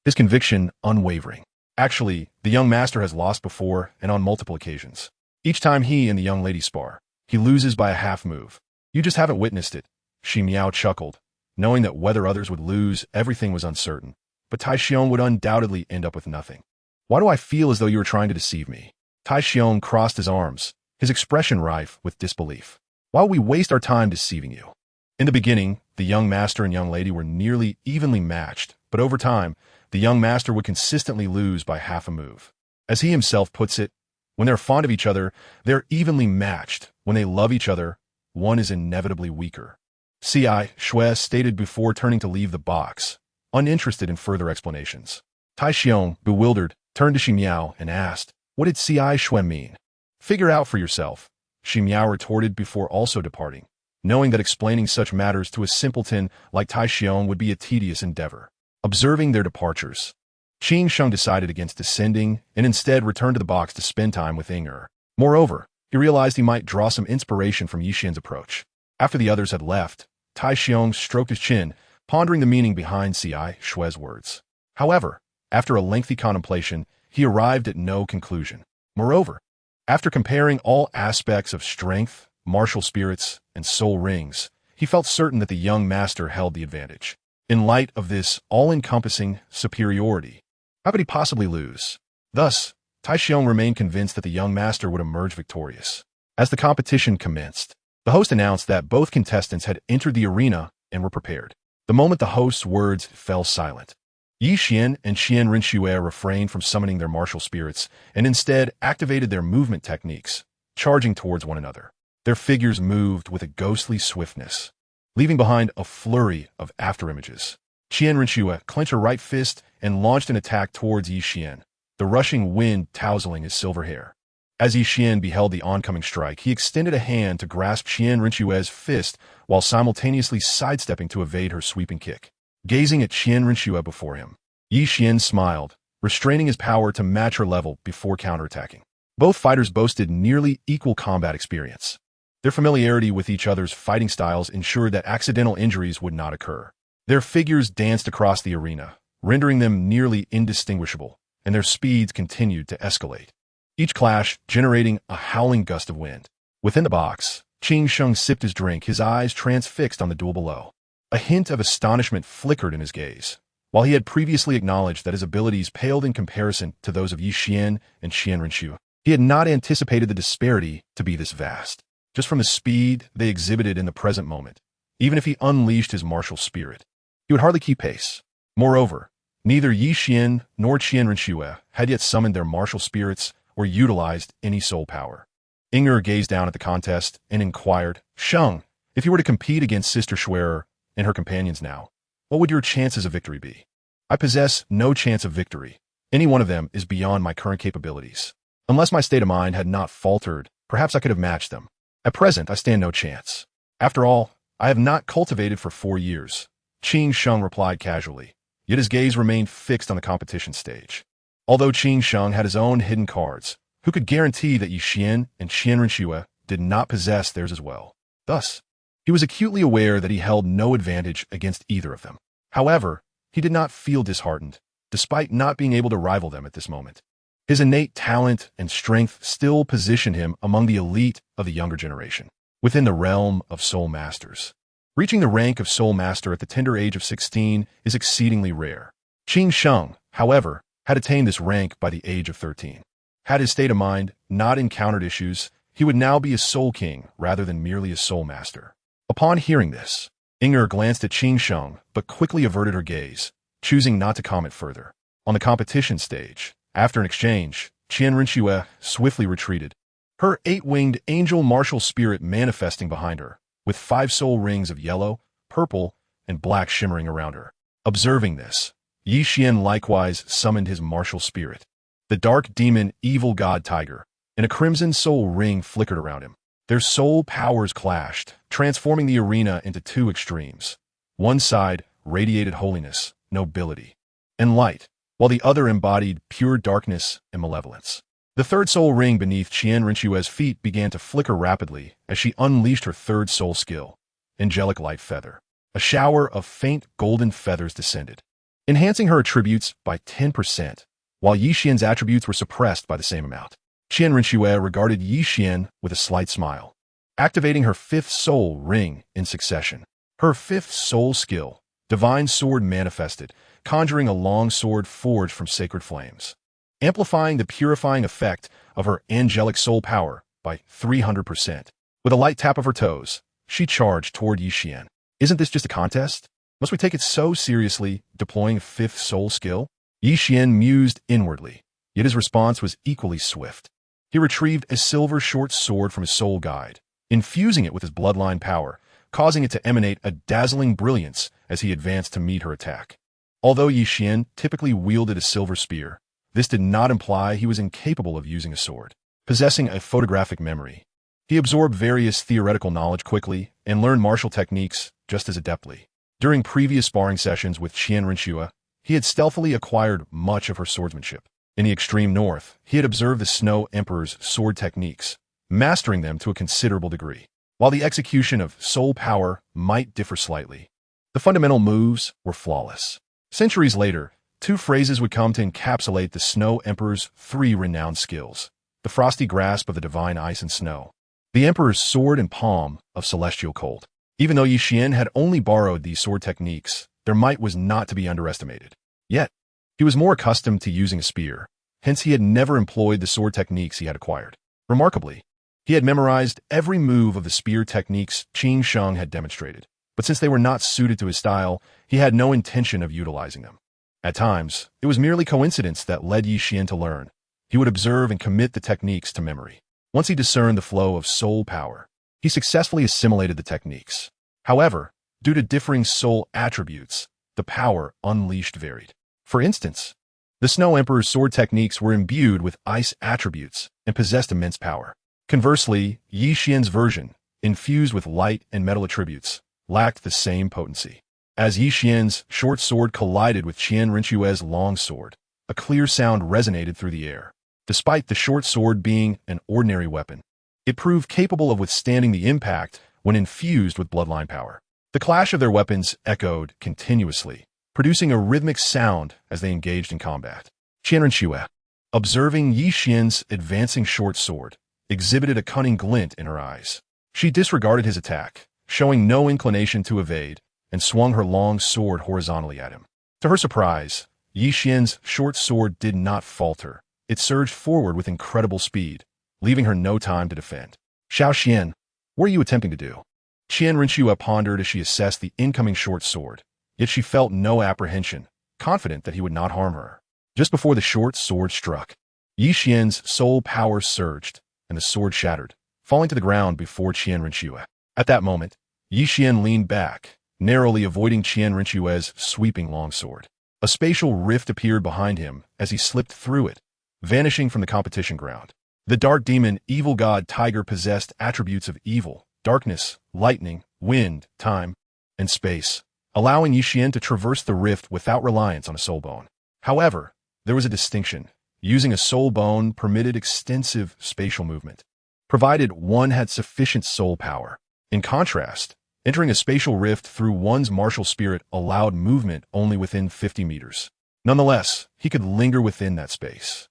his conviction unwavering. Actually, the young master has lost before and on multiple occasions. Each time he and the young lady spar, he loses by a half move. You just haven't witnessed it. Xi Miao chuckled, knowing that whether others would lose, everything was uncertain. But Tai Xiong would undoubtedly end up with nothing. "Why do I feel as though you were trying to deceive me?" Tai Xiong crossed his arms, his expression rife with disbelief. "Why would we waste our time deceiving you?" In the beginning, the young master and young lady were nearly evenly matched, but over time, the young master would consistently lose by half a move. As he himself puts it, when they're fond of each other, they're evenly matched. When they love each other, one is inevitably weaker. Shui stated before turning to leave the box, uninterested in further explanations. Tai Xiong, bewildered, turned to Ximiao and asked, "What did Shui mean?" "Figure out for yourself," Ximiao retorted before also departing, knowing that explaining such matters to a simpleton like Tai Xiong would be a tedious endeavor. Observing their departures, Qing Sheng decided against descending and instead returned to the box to spend time with Inger. Moreover, he realized he might draw some inspiration from Yixian's approach. After the others had left, Tai Xiong stroked his chin, pondering the meaning behind Shui's words. However, after a lengthy contemplation, he arrived at no conclusion. Moreover, after comparing all aspects of strength, martial spirits, and soul rings, he felt certain that the young master held the advantage. In light of this all-encompassing superiority, how could he possibly lose? Thus, Tai Xiong remained convinced that the young master would emerge victorious. As the competition commenced, the host announced that both contestants had entered the arena and were prepared. The moment the host's words fell silent, Yixian and Qian Rinxue refrained from summoning their martial spirits and instead activated their movement techniques, charging towards one another. Their figures moved with a ghostly swiftness, leaving behind a flurry of afterimages. Qian Rinxue clenched her right fist and launched an attack towards Yixian, the rushing wind tousling his silver hair. As Yixian beheld the oncoming strike, he extended a hand to grasp Qian Rinxue's fist while simultaneously sidestepping to evade her sweeping kick. Gazing at Qian Rinxue before him, Yixian smiled, restraining his power to match her level before counterattacking. Both fighters boasted nearly equal combat experience. Their familiarity with each other's fighting styles ensured that accidental injuries would not occur. Their figures danced across the arena, rendering them nearly indistinguishable, and their speeds continued to escalate, each clash generating a howling gust of wind. Within the box, Qing Sheng sipped his drink, his eyes transfixed on the duel below. A hint of astonishment flickered in his gaze. While he had previously acknowledged that his abilities paled in comparison to those of Yixian and Qian Rinxue, he had not anticipated the disparity to be this vast. Just from the speed they exhibited in the present moment, even if he unleashed his martial spirit, he would hardly keep pace. Moreover, neither Yixian nor Qian Rinxue had yet summoned their martial spirits or utilized any soul power. Inger gazed down at the contest and inquired, "Sheng, if you were to compete against Sister Schwerer and her companions now, what would your chances of victory be?" "I possess no chance of victory. Any one of them is beyond my current capabilities. Unless my state of mind had not faltered, perhaps I could have matched them. At present, I stand no chance. After all, I have not cultivated for 4 years." Qing Sheng replied casually, yet his gaze remained fixed on the competition stage. Although Qing Sheng had his own hidden cards, who could guarantee that Yixian and Qian Rinxue did not possess theirs as well? Thus, he was acutely aware that he held no advantage against either of them. However, he did not feel disheartened, despite not being able to rival them at this moment. His innate talent and strength still positioned him among the elite of the younger generation, within the realm of soul masters. Reaching the rank of soul master at the tender age of 16 is exceedingly rare. Qing Sheng, however, had attained this rank by the age of 13. Had his state of mind not encountered issues, he would now be a soul king rather than merely a soul master. Upon hearing this, Inger glanced at Qing Sheng but quickly averted her gaze, choosing not to comment further. On the competition stage, after an exchange, Qian Rinxue swiftly retreated, her 8-winged angel martial spirit manifesting behind her, with 5 soul rings of yellow, purple, and black shimmering around her. Observing this, Yixian likewise summoned his martial spirit. The dark demon evil god tiger, and a crimson soul ring flickered around him. Their soul powers clashed, transforming the arena into 2 extremes. One side radiated holiness, nobility, and light, while the other embodied pure darkness and malevolence. The 3rd soul ring beneath Qian Rinxue's feet began to flicker rapidly as she unleashed her 3rd soul skill, Angelic Light Feather. A shower of faint golden feathers descended, enhancing her attributes by 10%, while Yixian's attributes were suppressed by the same amount. Qian Rinxue regarded Yixian with a slight smile, activating her 5th soul ring in succession. Her 5th soul skill, Divine Sword, manifested, conjuring a long sword forged from sacred flames, amplifying the purifying effect of her angelic soul power by 300%. With a light tap of her toes, she charged toward Yixian. "Isn't this just a contest? Must we take it so seriously, deploying 5th soul skill?" Yixian mused inwardly, Yet his response was equally swift. He retrieved a silver short sword from his soul guide, infusing it with his bloodline power, causing it to emanate a dazzling brilliance as he advanced to meet her attack. Although Yi Qian typically wielded a silver spear, this did not imply he was incapable of using a sword. Possessing a photographic memory, he absorbed various theoretical knowledge quickly and learned martial techniques just as adeptly. During previous sparring sessions with Qian Rinxue, he had stealthily acquired much of her swordsmanship. In the extreme north, he had observed the Snow Emperor's sword techniques, mastering them to a considerable degree. While the execution of soul power might differ slightly, the fundamental moves were flawless. Centuries later, two phrases would come to encapsulate the Snow Emperor's three renowned skills: the frosty grasp of the divine ice and snow, the Emperor's sword and palm of celestial cold. Even though Yi Qian had only borrowed these sword techniques, their might was not to be underestimated. Yet, he was more accustomed to using a spear, hence he had never employed the sword techniques he had acquired. Remarkably, he had memorized every move of the spear techniques Qin Sheng had demonstrated, but since they were not suited to his style, he had no intention of utilizing them. At times, it was merely coincidence that led Yi Qian to learn. He would observe and commit the techniques to memory. Once he discerned the flow of soul power, he successfully assimilated the techniques. However, due to differing soul attributes, the power unleashed varied. For instance, the Snow Emperor's sword techniques were imbued with ice attributes and possessed immense power. Conversely, Yi Qian's version, infused with light and metal attributes, lacked the same potency. As Yi Qian's short sword collided with Qian Rinxue's long sword, a clear sound resonated through the air. Despite the short sword being an ordinary weapon, it proved capable of withstanding the impact when infused with bloodline power. The clash of their weapons echoed continuously, producing a rhythmic sound as they engaged in combat. Qian Rinxue, observing Yi Qian's advancing short sword, exhibited a cunning glint in her eyes. She disregarded his attack, showing no inclination to evade, and swung her long sword horizontally at him. To her surprise, Yi Qian's short sword did not falter. It surged forward with incredible speed, leaving her no time to defend. "Xiao Qian, what are you attempting to do?" Qian Rinxue pondered as she assessed the incoming short sword, yet she felt no apprehension, confident that he would not harm her. Just before the short sword struck, Yi Qian's soul power surged, and the sword shattered, falling to the ground before Qian Rinxue. At that moment, Yi Qian leaned back, narrowly avoiding Qian Rinxue's sweeping longsword. A spatial rift appeared behind him as he slipped through it, vanishing from the competition ground. The dark demon evil god Tiger possessed attributes of evil, darkness, lightning, wind, time, and space, allowing Yi Qian to traverse the rift without reliance on a soul bone. However, there was a distinction. Using a soul bone permitted extensive spatial movement, provided one had sufficient soul power. In contrast, entering a spatial rift through one's martial spirit allowed movement only within 50 meters. Nonetheless, he could linger within that space,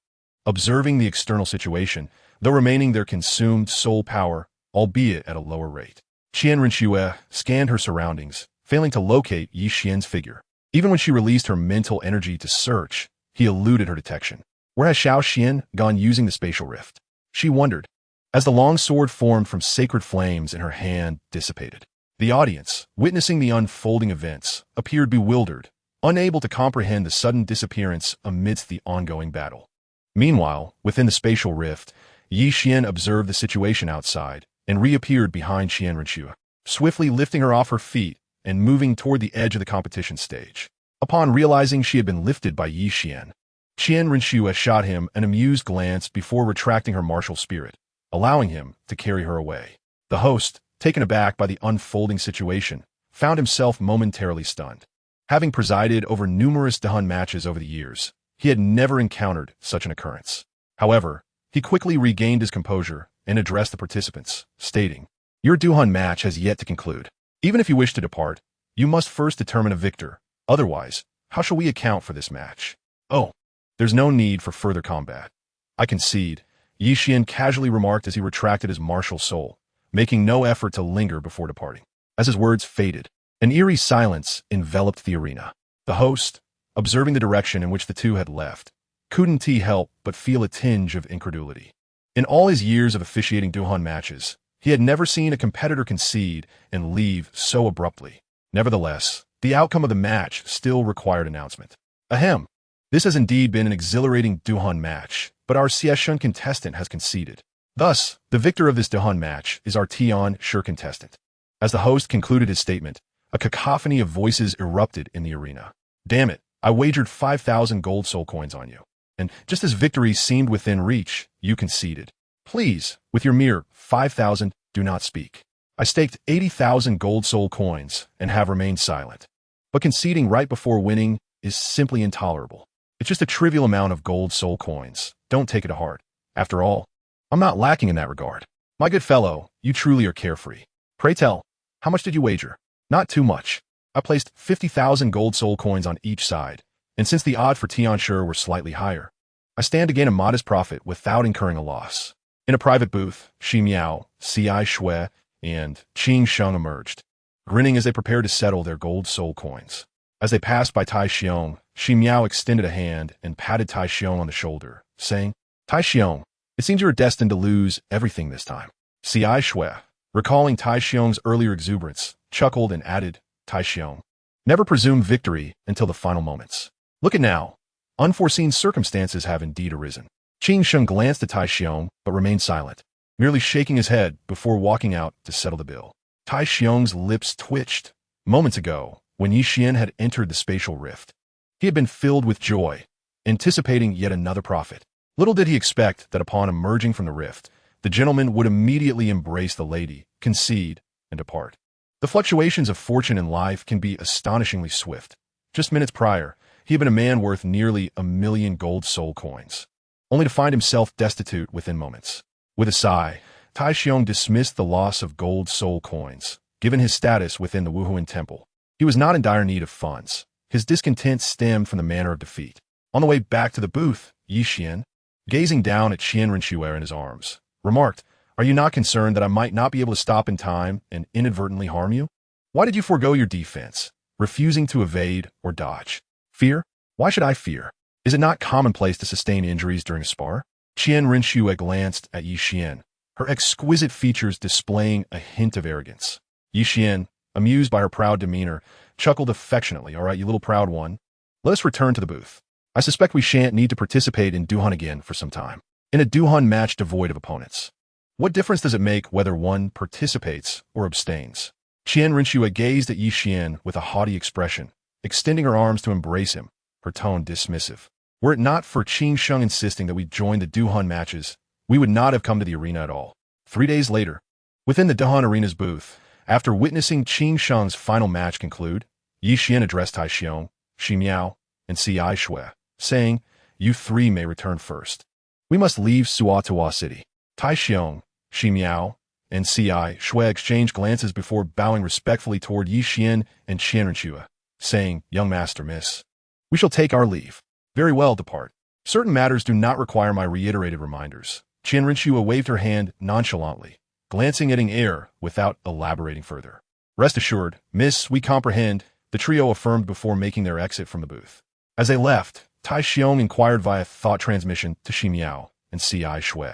observing the external situation, though remaining their consumed soul power, albeit at a lower rate. Qian Rinxue scanned her surroundings, failing to locate Yi Qian's figure. Even when she released her mental energy to search, he eluded her detection. Where has Xiao Qian gone using the spatial rift? She wondered, as the long sword formed from sacred flames in her hand dissipated. The audience, witnessing the unfolding events, appeared bewildered, unable to comprehend the sudden disappearance amidst the ongoing battle. Meanwhile, within the spatial rift, Yi Qian observed the situation outside and reappeared behind Qian Rinxue, swiftly lifting her off her feet and moving toward the edge of the competition stage. Upon realizing she had been lifted by Yi Qian, Qian Rinxue shot him an amused glance before retracting her martial spirit, allowing him to carry her away. The host, taken aback by the unfolding situation, found himself momentarily stunned. Having presided over numerous Dahun matches over the years, he had never encountered such an occurrence. However, he quickly regained his composure and addressed the participants, stating, "Your Dahun match has yet to conclude. Even if you wish to depart, you must first determine a victor. Otherwise, how shall we account for this match?" "Oh, there's no need for further combat. I concede," Yi Qian casually remarked as he retracted his martial soul, making no effort to linger before departing. As his words faded, an eerie silence enveloped the arena. The host, observing the direction in which the two had left, couldn't he help but feel a tinge of incredulity. In all his years of officiating Dahun matches, he had never seen a competitor concede and leave so abruptly. Nevertheless, the outcome of the match still required announcement. Ahem. This has indeed been an exhilarating Duhan match, but our Xieshun contestant has conceded. Thus, the victor of this Duhan match is our Qian Shi contestant. As the host concluded his statement, a cacophony of voices erupted in the arena. Damn it, I wagered 5,000 gold soul coins on you. And just as victory seemed within reach, you conceded. Please, with your mere 5,000, do not speak. I staked 80,000 gold soul coins and have remained silent. But conceding right before winning is simply intolerable. It's just a trivial amount of gold soul coins. Don't take it to heart. After all, I'm not lacking in that regard. My good fellow, you truly are carefree. Pray tell, how much did you wager? Not too much. I placed 50,000 gold soul coins on each side, and since the odd for Qian Shi were slightly higher, I stand to gain a modest profit without incurring a loss. In a private booth, Xi Miao, Ci Shui, and Qing Sheng emerged, grinning as they prepared to settle their gold soul coins. As they passed by Tai Xiong, Xi Miao extended a hand and patted Tai Xiong on the shoulder, saying, Tai Xiong, it seems you are destined to lose everything this time. Ci Shui, recalling Tai Xiong's earlier exuberance, chuckled and added, Tai Xiong, never presume victory until the final moments. Look at now. Unforeseen circumstances have indeed arisen. Qing Sheng glanced at Tai Xiong, but remained silent, merely shaking his head before walking out to settle the bill. Tai Xiong's lips twitched. Moments ago, when Yi Xian had entered the spatial rift, he had been filled with joy, anticipating yet another profit. Little did he expect that upon emerging from the rift, the gentleman would immediately embrace the lady, concede, and depart. The fluctuations of fortune in life can be astonishingly swift. Just minutes prior, he had been a man worth nearly 1,000,000 gold soul coins, only to find himself destitute within moments. With a sigh, Tai Xiong dismissed the loss of gold soul coins, given his status within the Wuhuan temple. He was not in dire need of funds. His discontent stemmed from the manner of defeat. On the way back to the booth, Yi Xian, gazing down at Qian Rinxue in his arms, remarked, Are you not concerned that I might not be able to stop in time and inadvertently harm you? Why did you forego your defense, refusing to evade or dodge? Fear? Why should I fear? Is it not commonplace to sustain injuries during a spar? Qian Rinxue glanced at Yi Xian, her exquisite features displaying a hint of arrogance. Yi Xian, amused by her proud demeanor, chuckled affectionately. All right, you little proud one. Let us return to the booth. I suspect we shan't need to participate in Duhan again for some time. In a Duhan match devoid of opponents, what difference does it make whether one participates or abstains? Qian Rinxue gazed at Yi Xian with a haughty expression, extending her arms to embrace him, her tone dismissive. Were it not for Qing Sheng insisting that we join the Duhan matches, we would not have come to the arena at all. 3 days later, within the Duhan arena's booth, after witnessing Qing Sheng's final match conclude, Yi Xian addressed Tai Xiong, Xi Miao, and Ci Shui, saying, You three may return first. We must leave Suotawa City. Tai Xiong, Xi Miao, and Ci Shui exchanged glances before bowing respectfully toward Yi Xian and Qian Rinxue, saying, Young master, miss, we shall take our leave. Very well, depart. Certain matters do not require my reiterated reminders. Qian Rinxue waved her hand nonchalantly, glancing at Ing Er without elaborating further. Rest assured, miss, we comprehend, the trio affirmed before making their exit from the booth. As they left, Tai Xiong inquired via thought transmission to Xi Miao and Ci Shui.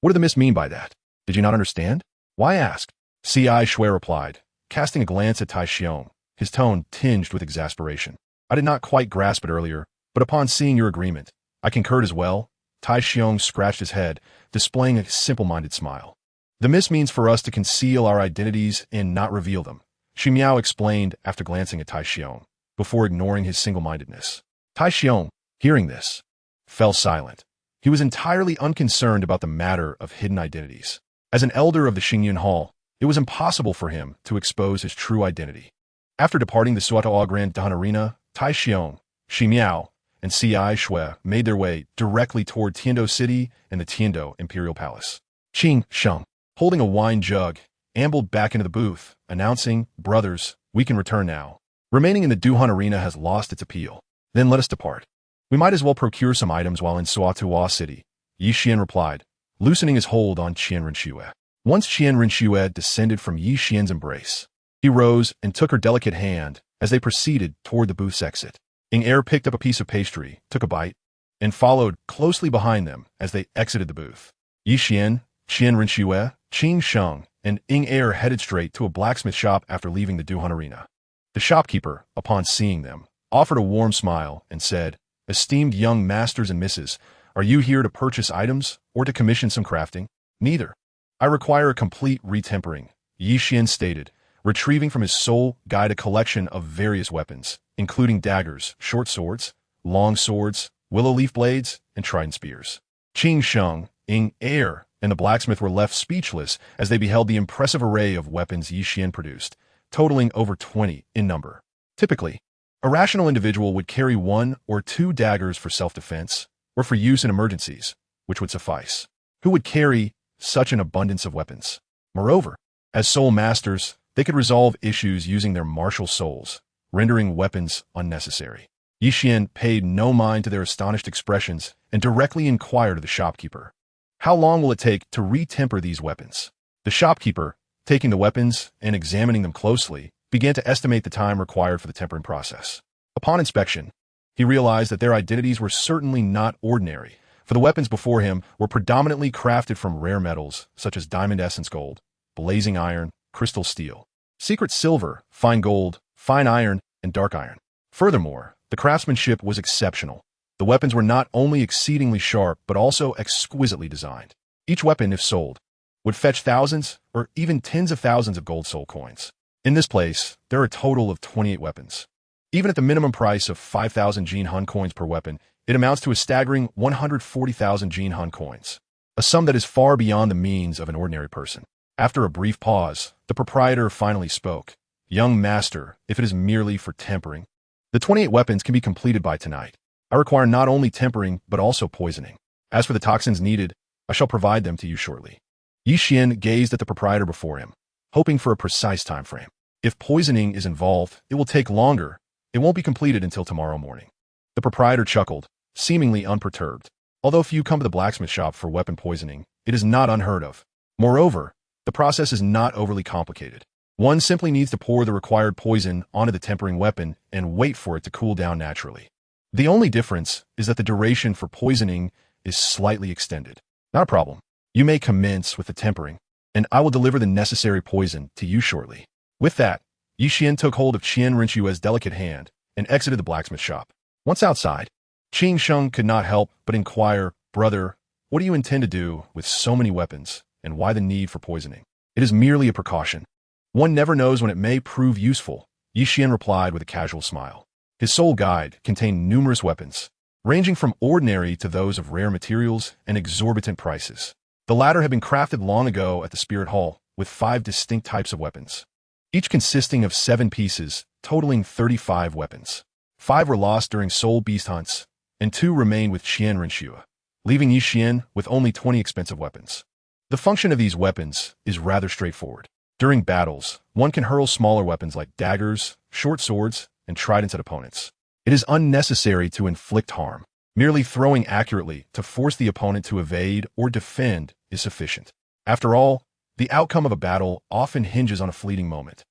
What did the miss mean by that? Did you not understand? Why ask? Ci Shui replied, casting a glance at Tai Xiong, his tone tinged with exasperation. I did not quite grasp it earlier, but upon seeing your agreement, I concurred as well. Tai Xiong scratched his head, displaying a simple-minded smile. The miss means for us to conceal our identities and not reveal them, Xi Miao explained after glancing at Tai Xiong, before ignoring his single-mindedness. Tai Xiong, hearing this, fell silent. He was entirely unconcerned about the matter of hidden identities. As an elder of the Xingyun Hall, it was impossible for him to expose his true identity. After departing the Suotawa Grand Duhan Arena, Tai Xiong, Xi Miao, and Ci Shui made their way directly toward Tiando City and the Tiando Imperial Palace. Qing Sheng, holding a wine jug, ambled back into the booth, announcing, Brothers, we can return now. Remaining in the Duhan Arena has lost its appeal. Then let us depart. We might as well procure some items while in Suotawa City, Yi Xian replied, loosening his hold on Qian Rinxue. Once Qian Rinxue descended from Yi Xian's embrace, he rose and took her delicate hand as they proceeded toward the booth's exit. Ing Er picked up a piece of pastry, took a bite, and followed closely behind them as they exited the booth. Yi Xian, Qian Rinxue, Qing Sheng, and Ing Er headed straight to a blacksmith shop after leaving the Duhan Arena. The shopkeeper, upon seeing them, offered a warm smile and said, Esteemed young masters and misses, are you here to purchase items or to commission some crafting? Neither. I require a complete retempering, Yi Qian stated, retrieving from his soul guide a collection of various weapons, including daggers, short swords, long swords, willow leaf blades, and trident spears. Qing Sheng, Ing Air, and the blacksmith were left speechless as they beheld the impressive array of weapons Yi Qian produced, totaling over 20 in number. Typically, a rational individual would carry 1 or 2 daggers for self-defense or for use in emergencies, which would suffice. Who would carry such an abundance of weapons? Moreover, as soul masters, they could resolve issues using their martial souls, rendering weapons unnecessary. Yi Qian paid no mind to their astonished expressions and directly inquired of the shopkeeper, "How long will it take to retemper these weapons?" The shopkeeper, taking the weapons and examining them closely, began to estimate the time required for the tempering process. Upon inspection, he realized that their identities were certainly not ordinary, for the weapons before him were predominantly crafted from rare metals such as diamond essence gold, blazing iron, crystal steel, secret silver, fine gold, fine iron, and dark iron. Furthermore, the craftsmanship was exceptional. The weapons were not only exceedingly sharp, but also exquisitely designed. Each weapon, if sold, would fetch thousands or even tens of thousands of gold soul coins. In this place, there are a total of 28 weapons. Even at the minimum price of 5,000 Jin Hun coins per weapon, it amounts to a staggering 140,000 Jin Hun coins, a sum that is far beyond the means of an ordinary person. After a brief pause, the proprietor finally spoke. "Young master, if it is merely for tempering, the 28 weapons can be completed by tonight. I require not only tempering, but also poisoning. As for the toxins needed, I shall provide them to you shortly." Yi Qian gazed at the proprietor before him, hoping for a precise time frame. If poisoning is involved, it will take longer. It won't be completed until tomorrow morning. The proprietor chuckled, seemingly unperturbed. Although few come to the blacksmith shop for weapon poisoning, it is not unheard of. Moreover, the process is not overly complicated. One simply needs to pour the required poison onto the tempering weapon and wait for it to cool down naturally. The only difference is that the duration for poisoning is slightly extended. Not a problem. You may commence with the tempering, and I will deliver the necessary poison to you shortly. With that, Yi Qian took hold of Qian Rinshue's delicate hand and exited the blacksmith shop. Once outside, Qing Sheng could not help but inquire, "Brother, what do you intend to do with so many weapons, and why the need for poisoning?" "It is merely a precaution. One never knows when it may prove useful," Yi Qian replied with a casual smile. His soul guide contained numerous weapons, ranging from ordinary to those of rare materials and exorbitant prices. The latter had been crafted long ago at the Spirit Hall, with 5 distinct types of weapons, each consisting of 7 pieces, totaling 35 weapons. 5 were lost during soul beast hunts, and 2 remained with Qian Rinshua, leaving Yi Qian with only 20 expensive weapons. The function of these weapons is rather straightforward. During battles, one can hurl smaller weapons like daggers, short swords, and tridents at opponents. It is unnecessary to inflict harm. Merely throwing accurately to force the opponent to evade or defend is sufficient. After all, the outcome of a battle often hinges on a fleeting moment,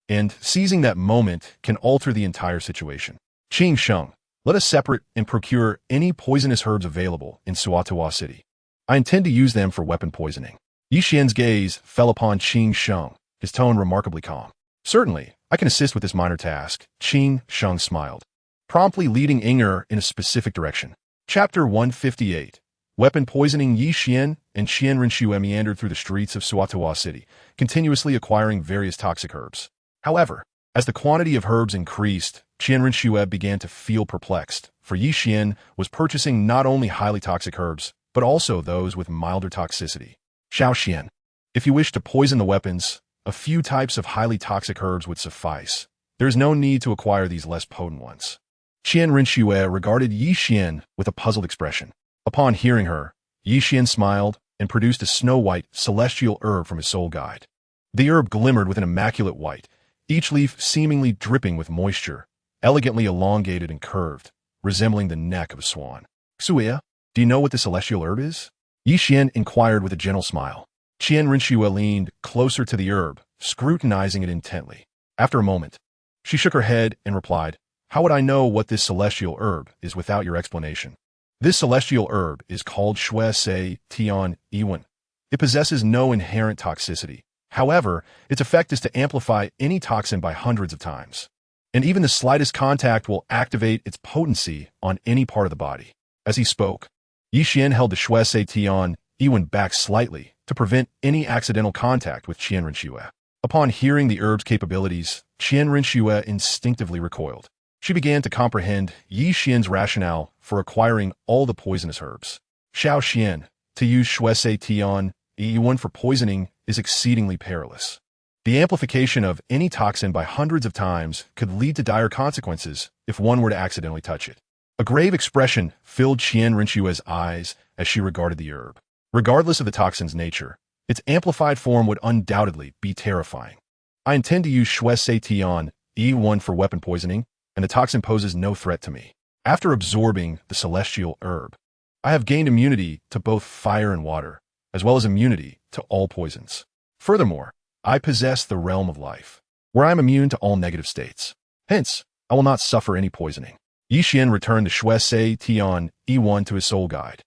and seizing that moment can alter the entire situation. Qing Sheng, let us separate and procure any poisonous herbs available in Suatawa City. I intend to use them for weapon poisoning. Yi Qian's gaze fell upon Qing Sheng, his tone remarkably calm. "Certainly, I can assist with this minor task." Qing Sheng smiled, promptly leading Inger in a specific direction. Chapter 158. Weapon poisoning. Yi Qian and Qian Rinshue meandered through the streets of Suatawa City, continuously acquiring various toxic herbs. However, as the quantity of herbs increased, Qian Rinshue began to feel perplexed, for Yi Qian was purchasing not only highly toxic herbs, but also those with milder toxicity. "Xiao Qian, if you wish to poison the weapons, a few types of highly toxic herbs would suffice. There is no need to acquire these less potent ones." Qian Rinshue regarded Yi Qian with a puzzled expression. Upon hearing her, Yi Qian smiled and produced a snow-white, celestial herb from his soul guide. The herb glimmered with an immaculate white, each leaf seemingly dripping with moisture, elegantly elongated and curved, resembling the neck of a swan. "Xuya, do you know what the celestial herb is?" Yi Qian inquired with a gentle smile. Qian Rinshue leaned closer to the herb, scrutinizing it intently. After a moment, she shook her head and replied, "How would I know what this celestial herb is without your explanation? This celestial herb is called Shui Se Tian Iwan. It possesses no inherent toxicity. However, its effect is to amplify any toxin by hundreds of times. and even the slightest contact will activate its potency on any part of the body. As he spoke, Yi Qian held the Shui Se Tian Yiwen back slightly to prevent any accidental contact with Qian Renxue. Upon hearing the herb's capabilities, Qian Renxue instinctively recoiled. She began to comprehend Yi Qian's rationale for acquiring all the poisonous herbs. Xiao Xian, to use Shui Se Tian Yiwen for poisoning is exceedingly perilous. The amplification of any toxin by hundreds of times could lead to dire consequences if one were to accidentally touch it. A grave expression filled Qian Renxue's eyes as she regarded the herb. Regardless of the toxin's nature, its amplified form would undoubtedly be terrifying. I intend to use Shui Se Tian Yi1 for weapon poisoning, and the toxin poses no threat to me. After absorbing the celestial herb, I have gained immunity to both fire and water, as well as immunity to all poisons. Furthermore, I possess the realm of life, where I am immune to all negative states. Hence, I will not suffer any poisoning. Yi Qian returned the Shui Se Tian Yi1 to his soul guide,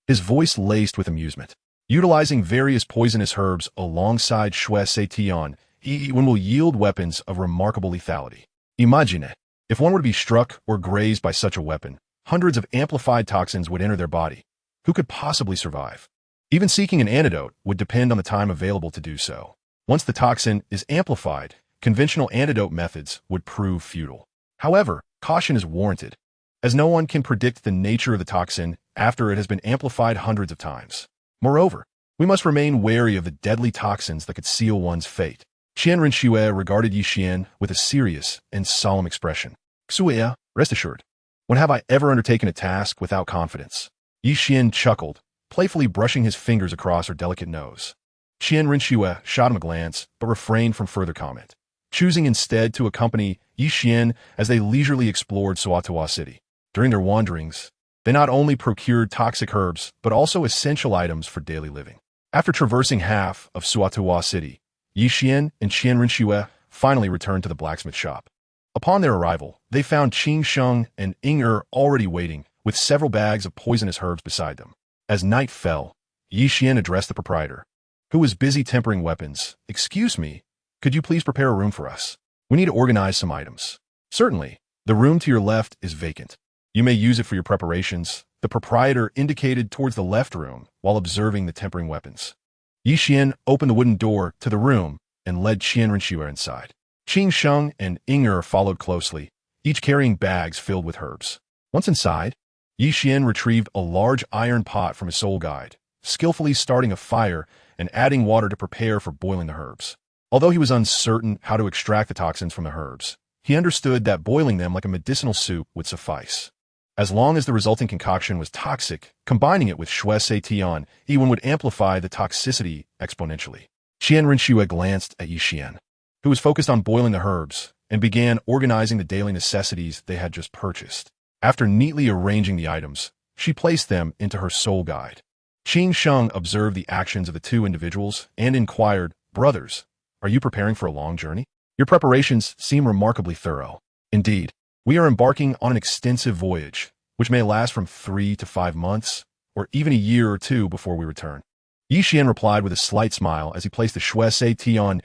his voice laced with amusement. Utilizing various poisonous herbs alongside Shui Se Tian Yi1 will yield weapons of remarkable lethality. Imagine, if one were to be struck or grazed by such a weapon, hundreds of amplified toxins would enter their body. Who could possibly survive? Even seeking an antidote would depend on the time available to do so. Once the toxin is amplified, conventional antidote methods would prove futile. However, caution is warranted, as no one can predict the nature of the toxin after it has been amplified hundreds of times. Moreover, we must remain wary of the deadly toxins that could seal one's fate. Qian Renxue regarded Yi Qian with a serious and solemn expression. Xue, rest assured, when have I ever undertaken a task without confidence? Yi Qian chuckled, playfully brushing his fingers across her delicate nose. Qian Renxue shot him a glance, but refrained from further comment, choosing instead to accompany Yi Qian as they leisurely explored Suatuwa City. During their wanderings, they not only procured toxic herbs, but also essential items for daily living. After traversing half of Suatuwa City, Yi Qian and Qian Renxue finally returned to the blacksmith shop. Upon their arrival, they found Qing Sheng and Ying already waiting, with several bags of poisonous herbs beside them. As night fell, Yi Qian addressed the proprietor, who was busy tempering weapons. Excuse me, could you please prepare a room for us? We need to organize some items. Certainly, the room to your left is vacant. You may use it for your preparations, the proprietor indicated towards the left room while observing the tempering weapons. Yi Qian opened the wooden door to the room and led Qian Renxue inside. Qing Sheng and Ying followed closely, each carrying bags filled with herbs. Once inside, Yi Qian retrieved a large iron pot from his soul guide, skillfully starting a fire and adding water to prepare for boiling the herbs. Although he was uncertain how to extract the toxins from the herbs, he understood that boiling them like a medicinal soup would suffice. As long as the resulting concoction was toxic, combining it with Shui Se Tian Yiwen would amplify the toxicity exponentially. Qian Renxue glanced at Yi Qian, who was focused on boiling the herbs, and began organizing the daily necessities they had just purchased. After neatly arranging the items, she placed them into her soul guide. Qing Sheng observed the actions of the two individuals and inquired, "Brothers, are you preparing for a long journey? Your preparations seem remarkably thorough." "Indeed, we are embarking on an extensive voyage, which may last from 3 to 5 months, or even a year or two before we return." Yi Qian replied with a slight smile as he placed the Shui Se Tian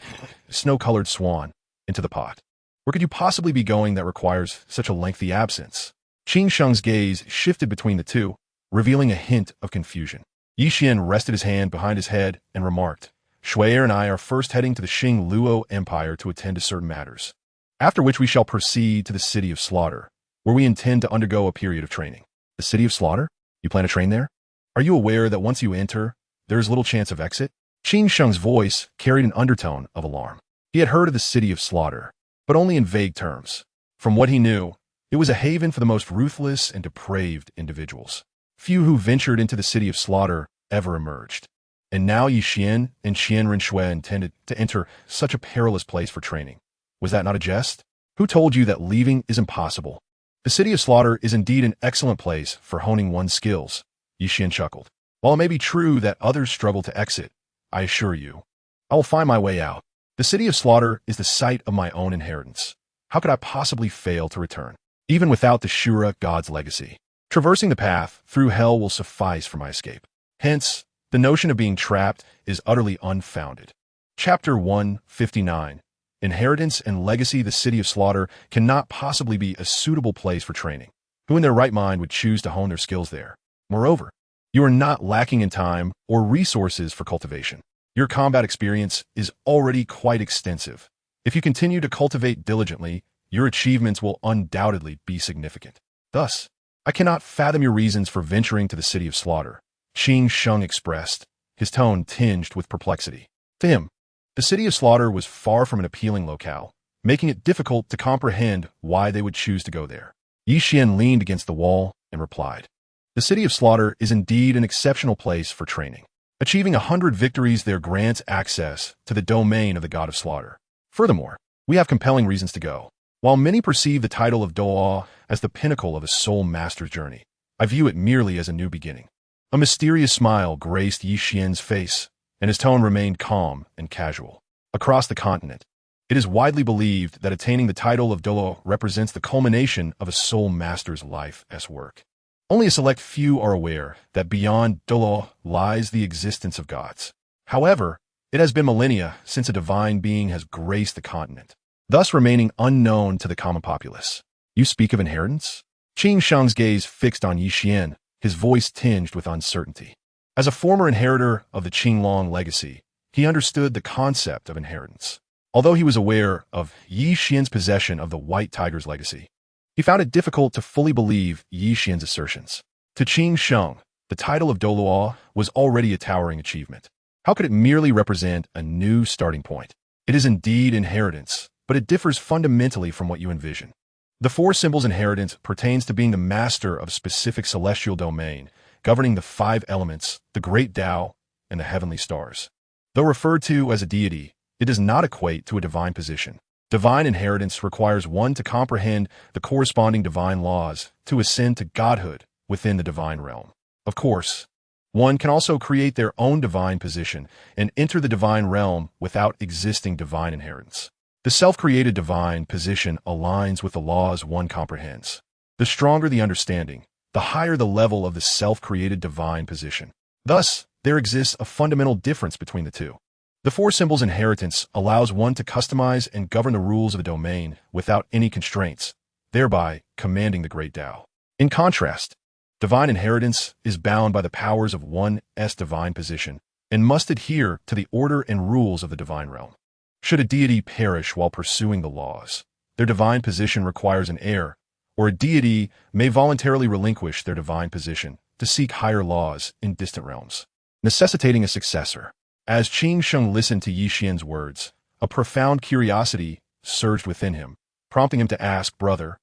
snow-colored swan into the pot. "Where could you possibly be going that requires such a lengthy absence?" Qing Sheng's gaze shifted between the two, revealing a hint of confusion. Yi Qian rested his hand behind his head and remarked, "Shui'er and I are first heading to the Xing Luo Empire to attend to certain matters, after which we shall proceed to the City of Slaughter, where we intend to undergo a period of training." "The City of Slaughter? You plan to train there? Are you aware that once you enter, there is little chance of exit?" Qing Sheng's voice carried an undertone of alarm. He had heard of the City of Slaughter, but only in vague terms. From what he knew, it was a haven for the most ruthless and depraved individuals. Few who ventured into the City of Slaughter ever emerged. And now Yi Qian and Qian Renxue intended to enter such a perilous place for training. Was that not a jest? Who told you that leaving is impossible? The City of Slaughter is indeed an excellent place for honing one's skills, Yi Qian chuckled. While it may be true that others struggle to exit, I assure you, I will find my way out. The City of Slaughter is the site of my own inheritance. How could I possibly fail to return, even without the Shura God's legacy? Traversing the path through hell will suffice for my escape. Hence, the notion of being trapped is utterly unfounded. Chapter 159. Inheritance and legacy, the city of slaughter, cannot possibly be a suitable place for training. Who in their right mind would choose to hone their skills there? Moreover, you are not lacking in time or resources for cultivation. Your combat experience is already quite extensive. If you continue to cultivate diligently, your achievements will undoubtedly be significant. Thus, I cannot fathom your reasons for venturing to the city of slaughter, Qing Sheng expressed, his tone tinged with perplexity. To him, the city of slaughter was far from an appealing locale, making it difficult to comprehend why they would choose to go there. Yi Qian leaned against the wall and replied, "The city of slaughter is indeed an exceptional place for training. Achieving 100 victories there grants access to the domain of the god of slaughter. Furthermore, we have compelling reasons to go. While many perceive the title of Douluo as the pinnacle of a soul master's journey, I view it merely as a new beginning." A mysterious smile graced Yi Qian's face, and his tone remained calm and casual. Across the continent, it is widely believed that attaining the title of Douluo represents the culmination of a soul master's life's work. Only a select few are aware that beyond Douluo lies the existence of gods. However, it has been millennia since a divine being has graced the continent, thus remaining unknown to the common populace. You speak of inheritance? Qing Sheng's gaze fixed on Yi Qian, his voice tinged with uncertainty. As a former inheritor of the Qinglong legacy, he understood the concept of inheritance. Although he was aware of Yi Qian's possession of the White Tiger's legacy, he found it difficult to fully believe Yi Qian's assertions. To Qing Sheng, the title of Douluo was already a towering achievement. How could it merely represent a new starting point? It is indeed inheritance, but it differs fundamentally from what you envision. The four symbols inheritance pertains to being the master of a specific celestial domain, governing the 5 elements, the great Tao, and the heavenly stars. Though referred to as a deity, it does not equate to a divine position. Divine inheritance requires one to comprehend the corresponding divine laws to ascend to godhood within the divine realm. Of course, one can also create their own divine position and enter the divine realm without existing divine inheritance. The self-created divine position aligns with the laws one comprehends. The stronger the understanding, the higher the level of the self-created divine position. Thus, there exists a fundamental difference between the two. The four symbols inheritance allows one to customize and govern the rules of a domain without any constraints, thereby commanding the great Tao. In contrast, divine inheritance is bound by the powers of one's divine position and must adhere to the order and rules of the divine realm. Should a deity perish while pursuing the laws, their divine position requires an heir, or a deity may voluntarily relinquish their divine position to seek higher laws in distant realms, necessitating a successor. As Qing Sheng listened to Yi Qian's words, a profound curiosity surged within him, prompting him to ask, "Brother,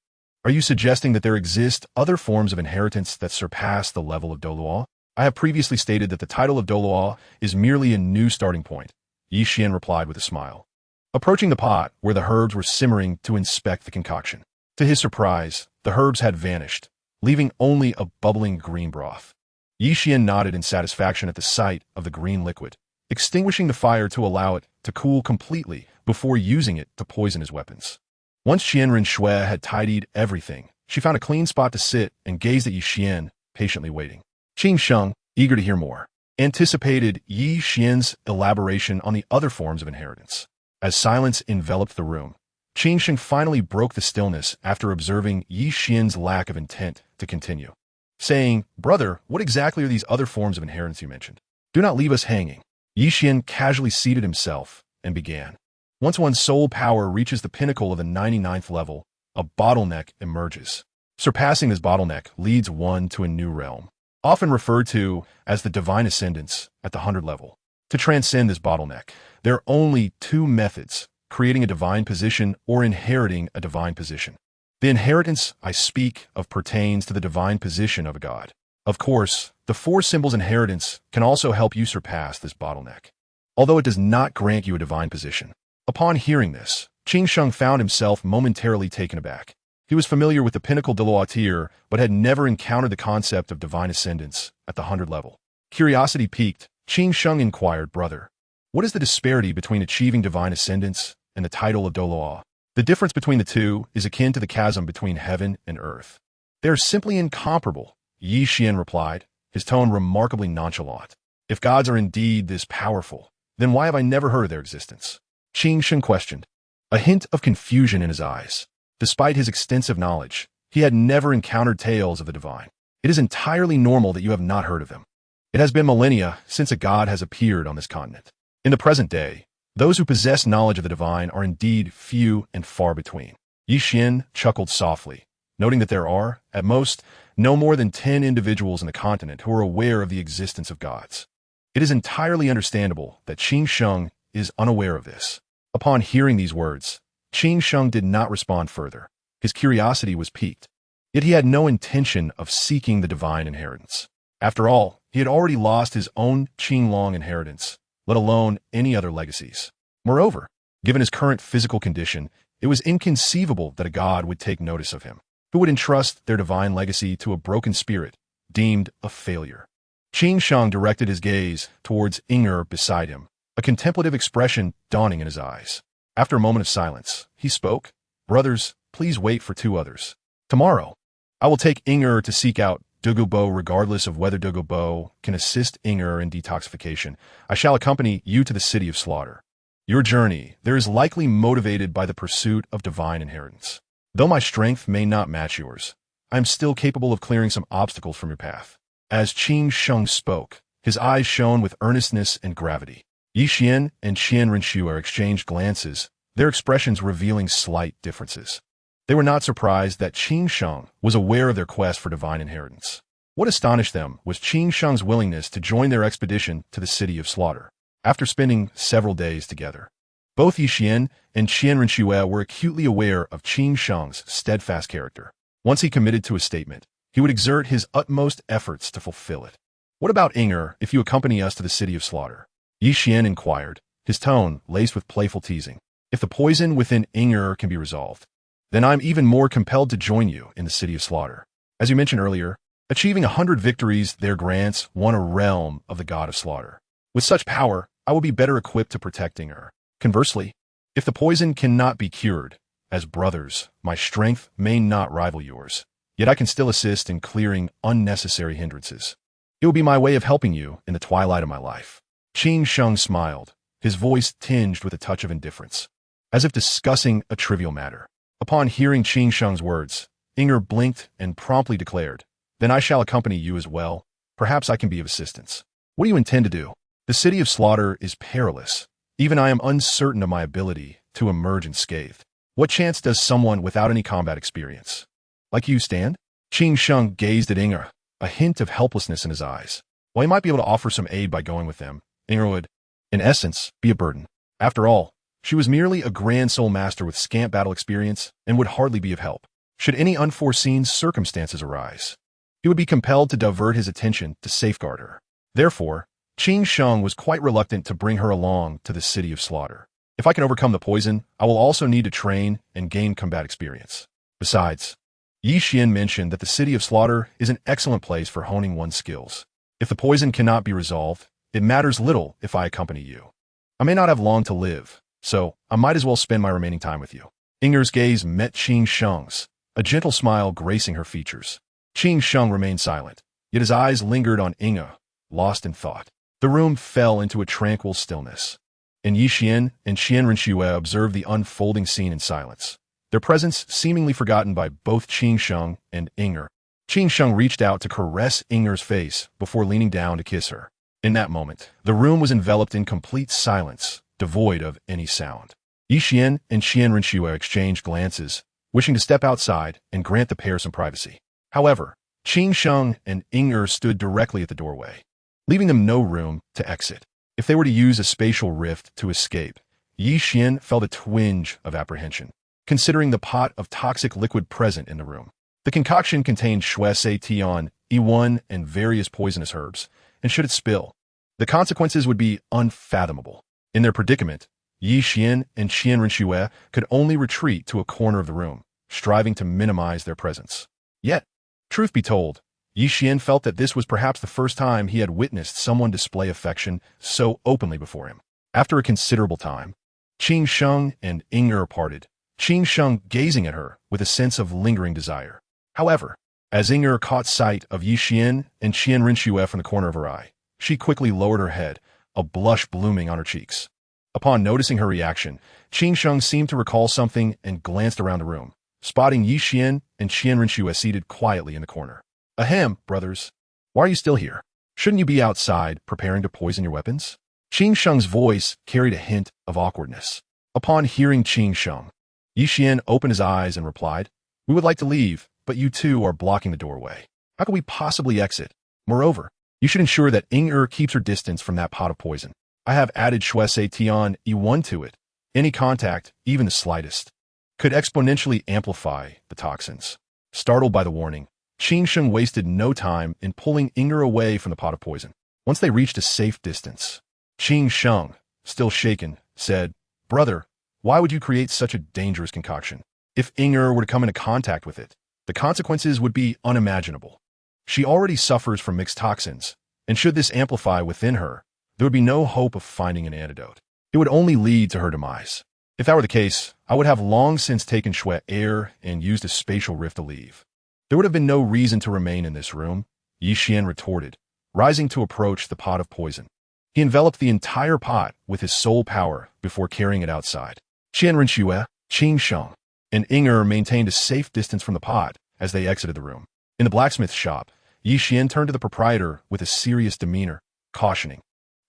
are you suggesting that there exist other forms of inheritance that surpass the level of Douluo? I have previously stated that the title of Douluo is merely a new starting point," Yi Qian replied with a smile, approaching the pot where the herbs were simmering to inspect the concoction. To his surprise, the herbs had vanished, leaving only a bubbling green broth. Yi Qian nodded in satisfaction at the sight of the green liquid, extinguishing the fire to allow it to cool completely before using it to poison his weapons. Once Qianren Shui had tidied everything, she found a clean spot to sit and gazed at Yi Qian, patiently waiting. Qing Sheng, eager to hear more, anticipated Yi Qian's elaboration on the other forms of inheritance. As silence enveloped the room, Qing Sheng finally broke the stillness after observing Yi Qian's lack of intent to continue, saying, "Brother, what exactly are these other forms of inheritance you mentioned? Do not leave us hanging." Yi Qian casually seated himself and began. Once one's soul power reaches the pinnacle of the 99th level, a bottleneck emerges. Surpassing this bottleneck leads one to a new realm, often referred to as the divine ascendance at the 100 level. To transcend this bottleneck, there are only 2 methods: creating a divine position or inheriting a divine position. The inheritance I speak of pertains to the divine position of a god. Of course, the 4 symbols inheritance can also help you surpass this bottleneck, although it does not grant you a divine position. Upon hearing this, Qing Sheng found himself momentarily taken aback. He was familiar with the pinnacle Douluo tier, but had never encountered the concept of divine ascendance at the 100 level. Curiosity piqued, Qing Sheng inquired, "Brother, what is the disparity between achieving divine ascendance and the title of Douluo?" The difference between the two is akin to the chasm between heaven and earth. They are simply incomparable, Yi Qian replied, his tone remarkably nonchalant. If gods are indeed this powerful, then why have I never heard of their existence? Qing Sheng questioned. a hint of confusion in his eyes. Despite his extensive knowledge, he had never encountered tales of the divine. It is entirely normal that you have not heard of him. It has been millennia since a god has appeared on this continent. In the present day, those who possess knowledge of the divine are indeed few and far between. Qian chuckled softly, noting that there are, at most, no more than 10 individuals in the continent who are aware of the existence of gods. It is entirely understandable that Qin Sheng is unaware of this. Upon hearing these words, Qin Sheng did not respond further. His curiosity was piqued. Yet he had no intention of seeking the divine inheritance. After all, he had already lost his own Qinglong inheritance, let alone any other legacies. Moreover, given his current physical condition, it was inconceivable that a god would take notice of him, who would entrust their divine legacy to a broken spirit, deemed a failure. Qin Sheng directed his gaze towards Inger beside him, a contemplative expression dawning in his eyes. After a moment of silence, he spoke, "Brothers, please wait for 2 others. Tomorrow, I will take Inger to seek out Douluo regardless of whether Douluo can assist Inger in detoxification. I shall accompany you to the city of slaughter. Your journey there is likely motivated by the pursuit of divine inheritance. Though my strength may not match yours, I am still capable of clearing some obstacles from your path." As Qin Sheng spoke, his eyes shone with earnestness and gravity. Qian and Qian Renshue exchanged glances, their expressions revealing slight differences. They were not surprised that Qin Sheng was aware of their quest for divine inheritance. What astonished them was Qin Sheng's willingness to join their expedition to the city of slaughter. After spending several days together, both Qian and Qian Renshue were acutely aware of Qin Sheng's steadfast character. Once he committed to a statement, he would exert his utmost efforts to fulfill it. "What about Inger if you accompany us to the city of slaughter?" Qian inquired, his tone laced with playful teasing. "If the poison within Inger can be resolved, then I'm even more compelled to join you in the city of slaughter. As you mentioned earlier, achieving 100 victories there grants one a realm of the god of slaughter. With such power, I will be better equipped to protect Inger. Conversely, if the poison cannot be cured, as brothers, my strength may not rival yours, yet I can still assist in clearing unnecessary hindrances. It will be my way of helping you in the twilight of my life." Qin Sheng smiled, his voice tinged with a touch of indifference, as if discussing a trivial matter. Upon hearing Qin Sheng's words, Inger blinked and promptly declared, "Then I shall accompany you as well. Perhaps I can be of assistance." "What do you intend to do?" "The city of slaughter is perilous. Even I am uncertain of my ability to emerge unscathed. What chance does someone without any combat experience like you stand?" Qin Sheng gazed at Inger, a hint of helplessness in his eyes. While he might be able to offer some aid by going with them, Inger would, in essence, be a burden. After all, she was merely a grand soul master with scant battle experience and would hardly be of help. Should any unforeseen circumstances arise, he would be compelled to divert his attention to safeguard her. Therefore, Qin Sheng was quite reluctant to bring her along to the city of slaughter. "If I can overcome the poison, I will also need to train and gain combat experience. Besides, Qian mentioned that the city of slaughter is an excellent place for honing one's skills. If the poison cannot be resolved, it matters little if I accompany you. I may not have long to live, so I might as well spend my remaining time with you." Inger's gaze met Qin Sheng's, a gentle smile gracing her features. Qin Sheng remained silent, yet his eyes lingered on Inger, lost in thought. The room fell into a tranquil stillness, and Qian and Qian Renshue observed the unfolding scene in silence, their presence seemingly forgotten by both Qin Sheng and Inger. Qin Sheng reached out to caress Inger's face before leaning down to kiss her. In that moment, the room was enveloped in complete silence, devoid of any sound. Qian and Qian Renshue exchanged glances, wishing to step outside and grant the pair some privacy. However, Qin Sheng and Inger stood directly at the doorway, leaving them no room to exit. If they were to use a spatial rift to escape, Qian felt a twinge of apprehension, considering the pot of toxic liquid present in the room. The concoction contained Shuese Tian, E1, and various poisonous herbs, and should it spill, the consequences would be unfathomable. In their predicament, Qian and Qian Renshue could only retreat to a corner of the room, striving to minimize their presence. Yet, truth be told, Qian felt that this was perhaps the first time he had witnessed someone display affection so openly before him. After a considerable time, Qin Sheng and Inger parted, Qin Sheng gazing at her with a sense of lingering desire. However, as Inger caught sight of Qian and Qian Renshue from the corner of her eye, she quickly lowered her head, a blush blooming on her cheeks. Upon noticing her reaction, Qing Sheng seemed to recall something and glanced around the room, spotting Yi Qian and Qian Rinxue seated quietly in the corner. Ahem, brothers. Why are you still here? Shouldn't you be outside preparing to poison your weapons? Qing Sheng's voice carried a hint of awkwardness. Upon hearing Qing Sheng, Yi Qian opened his eyes and replied, We would like to leave, but you two are blocking the doorway. How can we possibly exit? Moreover, you should ensure that Ying keeps her distance from that pot of poison. I have added Shui Se Tian E1 to it. Any contact, even the slightest, could exponentially amplify the toxins. Startled by the warning, Qing Sheng wasted no time in pulling Ying away from the pot of poison. Once they reached a safe distance, Qing Sheng, still shaken, said, Brother, why would you create such a dangerous concoction? If Ying were to come into contact with it, the consequences would be unimaginable. She already suffers from mixed toxins, and should this amplify within her, there would be no hope of finding an antidote. It would only lead to her demise. If that were the case, I would have long since taken Shui air and used a spatial rift to leave. There would have been no reason to remain in this room, Yi Qian retorted, rising to approach the pot of poison. He enveloped the entire pot with his soul power before carrying it outside. Qian Rinxue, Qing Sheng, and Ying maintained a safe distance from the pot as they exited the room. In the blacksmith shop, Yi Qian turned to the proprietor with a serious demeanor, cautioning,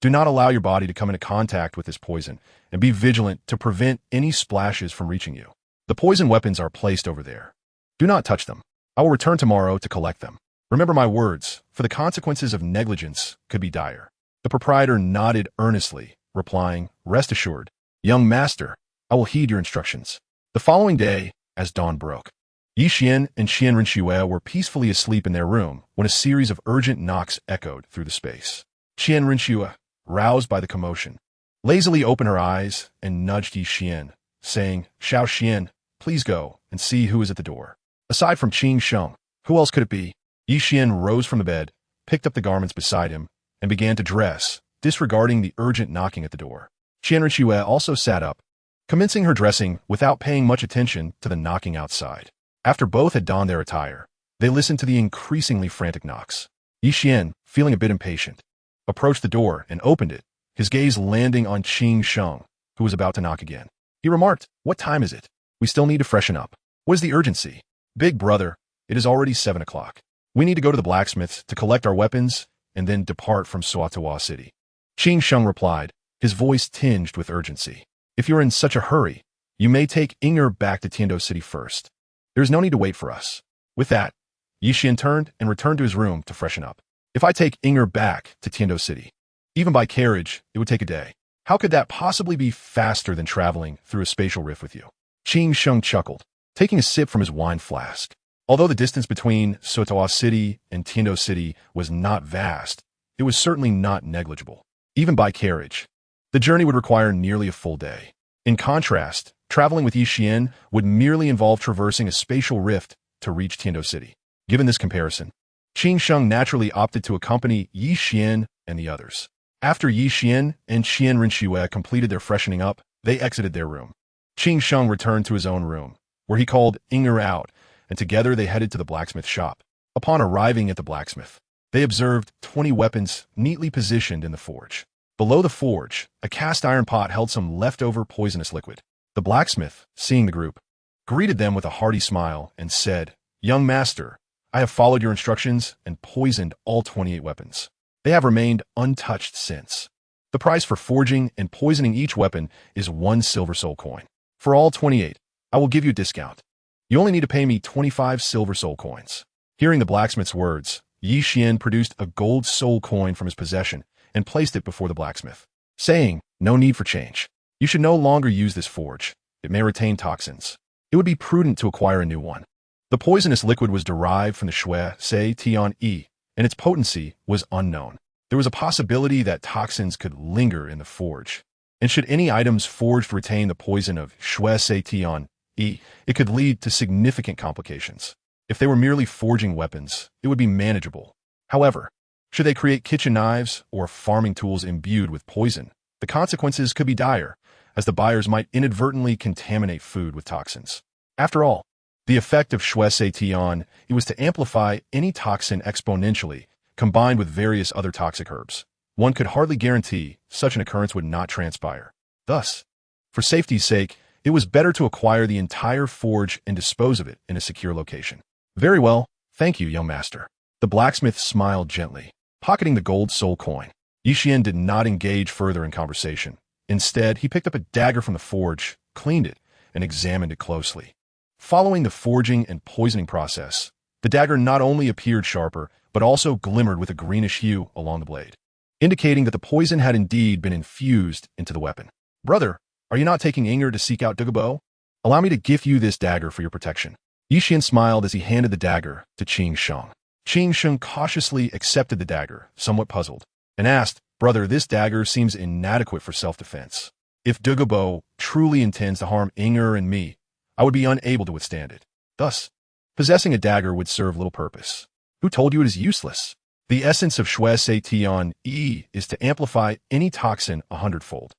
Do not allow your body to come into contact with this poison, and be vigilant to prevent any splashes from reaching you. The poison weapons are placed over there. Do not touch them. I will return tomorrow to collect them. Remember my words, for the consequences of negligence could be dire. The proprietor nodded earnestly, replying, Rest assured, young master, I will heed your instructions. The following day, as dawn broke, Yi Qian and Qian Rinxue were peacefully asleep in their room when a series of urgent knocks echoed through the space. Qian Rinxue, roused by the commotion, lazily opened her eyes and nudged Yi Qian, saying, Xiao Qian, please go and see who is at the door. Aside from Qing Sheng, who else could it be? Yi Qian rose from the bed, picked up the garments beside him, and began to dress, disregarding the urgent knocking at the door. Qian Rinxue also sat up, commencing her dressing without paying much attention to the knocking outside. After both had donned their attire, they listened to the increasingly frantic knocks. Yi Qian, feeling a bit impatient, approached the door and opened it, his gaze landing on Qing Sheng, who was about to knock again. He remarked, What time is it? We still need to freshen up. What is the urgency? Big brother, it is already 7 o'clock. We need to go to the blacksmith's to collect our weapons and then depart from Suatoa City. Qing Sheng replied, his voice tinged with urgency. If you're in such a hurry, you may take Ying back to Tiando City first. There is no need to wait for us. With that, Yi Qian turned and returned to his room to freshen up. If I take Ying back to Tiando City, even by carriage, it would take a day. How could that possibly be faster than traveling through a spatial rift with you? Qing Sheng chuckled, taking a sip from his wine flask. Although the distance between Suatoa City and Tiando City was not vast, it was certainly not negligible. Even by carriage, the journey would require nearly a full day. In contrast, traveling with Yi Qian would merely involve traversing a spatial rift to reach Tiando City. Given this comparison, Qing Sheng naturally opted to accompany Yi Qian and the others. After Yi Qian and Qian Rinxue completed their freshening up, they exited their room. Qing Sheng returned to his own room, where he called Ying out, and together they headed to the blacksmith shop. Upon arriving at the blacksmith, they observed 20 weapons neatly positioned in the forge. Below the forge, a cast iron pot held some leftover poisonous liquid. The blacksmith, seeing the group, greeted them with a hearty smile and said, Young master, I have followed your instructions and poisoned all 28 weapons. They have remained untouched since. The price for forging and poisoning each weapon is 1 silver soul coin. For all 28, I will give you a discount. You only need to pay me 25 silver soul coins. Hearing the blacksmith's words, Yi Qian produced a gold soul coin from his possession and placed it before the blacksmith, saying, No need for change. You should no longer use this forge. It may retain toxins. It would be prudent to acquire a new one. The poisonous liquid was derived from the Shui Se Tian E, and its potency was unknown. There was a possibility that toxins could linger in the forge, and should any items forged retain the poison of Shui Se Tian E, it could lead to significant complications. If they were merely forging weapons, it would be manageable. However, should they create kitchen knives or farming tools imbued with poison, the consequences could be dire, as the buyers might inadvertently contaminate food with toxins. After all, the effect of Shui Se Tian was to amplify any toxin exponentially, combined with various other toxic herbs. One could hardly guarantee such an occurrence would not transpire. Thus, for safety's sake, it was better to acquire the entire forge and dispose of it in a secure location. Very well, thank you, young master. The blacksmith smiled gently, pocketing the gold soul coin. Qian did not engage further in conversation. Instead, he picked up a dagger from the forge, cleaned it, and examined it closely. Following the forging and poisoning process, the dagger not only appeared sharper, but also glimmered with a greenish hue along the blade, indicating that the poison had indeed been infused into the weapon. Brother, are you not taking anger to seek out Douluo? Allow me to gift you this dagger for your protection. Qian smiled as he handed the dagger to Qing Sheng. Qing Sheng cautiously accepted the dagger, somewhat puzzled, and asked, Brother, this dagger seems inadequate for self-defense. If Douluo truly intends to harm Inger and me, I would be unable to withstand it. Thus, possessing a dagger would serve little purpose. Who told you it is useless? The essence of Shui Se Tian Yi is to amplify any toxin 100-fold.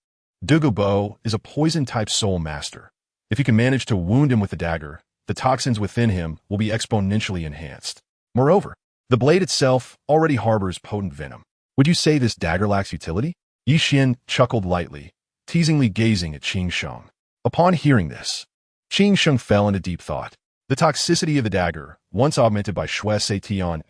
Douluo is a poison-type soul master. If you can manage to wound him with the dagger, the toxins within him will be exponentially enhanced. Moreover, the blade itself already harbors potent venom. Would you say this dagger lacks utility? Qian chuckled lightly, teasingly gazing at Qing Sheng. Upon hearing this, Qing Sheng fell into deep thought. The toxicity of the dagger, once augmented by Shui Se Tian,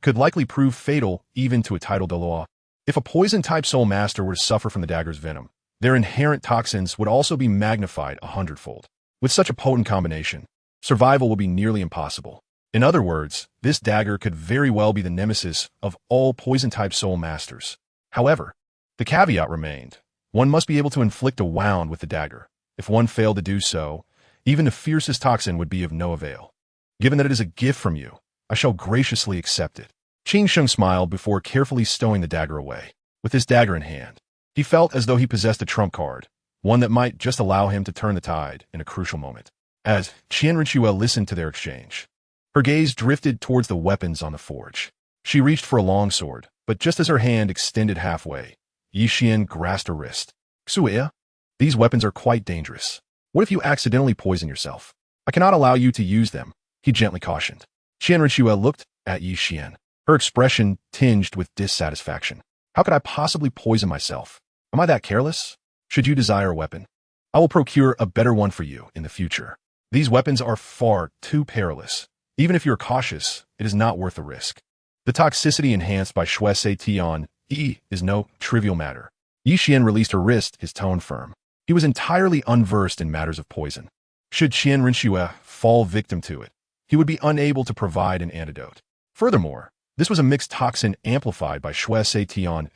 could likely prove fatal even to a titled Dalu. If a poison-type soul master were to suffer from the dagger's venom, their inherent toxins would also be magnified 100-fold. With such a potent combination, survival will be nearly impossible. In other words, this dagger could very well be the nemesis of all poison-type soul masters. However, the caveat remained. One must be able to inflict a wound with the dagger. If one failed to do so, even the fiercest toxin would be of no avail. Given that it is a gift from you, I shall graciously accept it. Qing Sheng smiled before carefully stowing the dagger away. With his dagger in hand, he felt as though he possessed a trump card, one that might just allow him to turn the tide in a crucial moment. As Qian Rinchua listened to their exchange, her gaze drifted towards the weapons on the forge. She reached for a long sword, but just as her hand extended halfway, Qian grasped her wrist. Xuya, these weapons are quite dangerous. What if you accidentally poison yourself? I cannot allow you to use them, he gently cautioned. Qian Rinchua looked at Qian, her expression tinged with dissatisfaction. How could I possibly poison myself? Am I that careless? Should you desire a weapon, I will procure a better one for you in the future. These weapons are far too perilous. Even if you're cautious, it is not worth the risk. The toxicity enhanced by Shui Se Tian Yi is no trivial matter. Qian released her wrist, his tone firm. He was entirely unversed in matters of poison. Should Qian Rinchua fall victim to it, he would be unable to provide an antidote. Furthermore, this was a mixed toxin amplified by Shui Se Tian,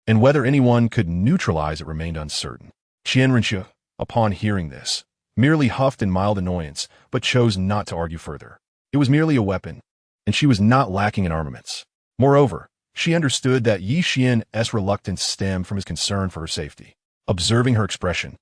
and whether anyone could neutralize it remained uncertain. Qian Rinchua, upon hearing this, merely huffed in mild annoyance, but chose not to argue further. It was merely a weapon, and she was not lacking in armaments. Moreover, she understood that Qian's reluctance stemmed from his concern for her safety. Observing her expression,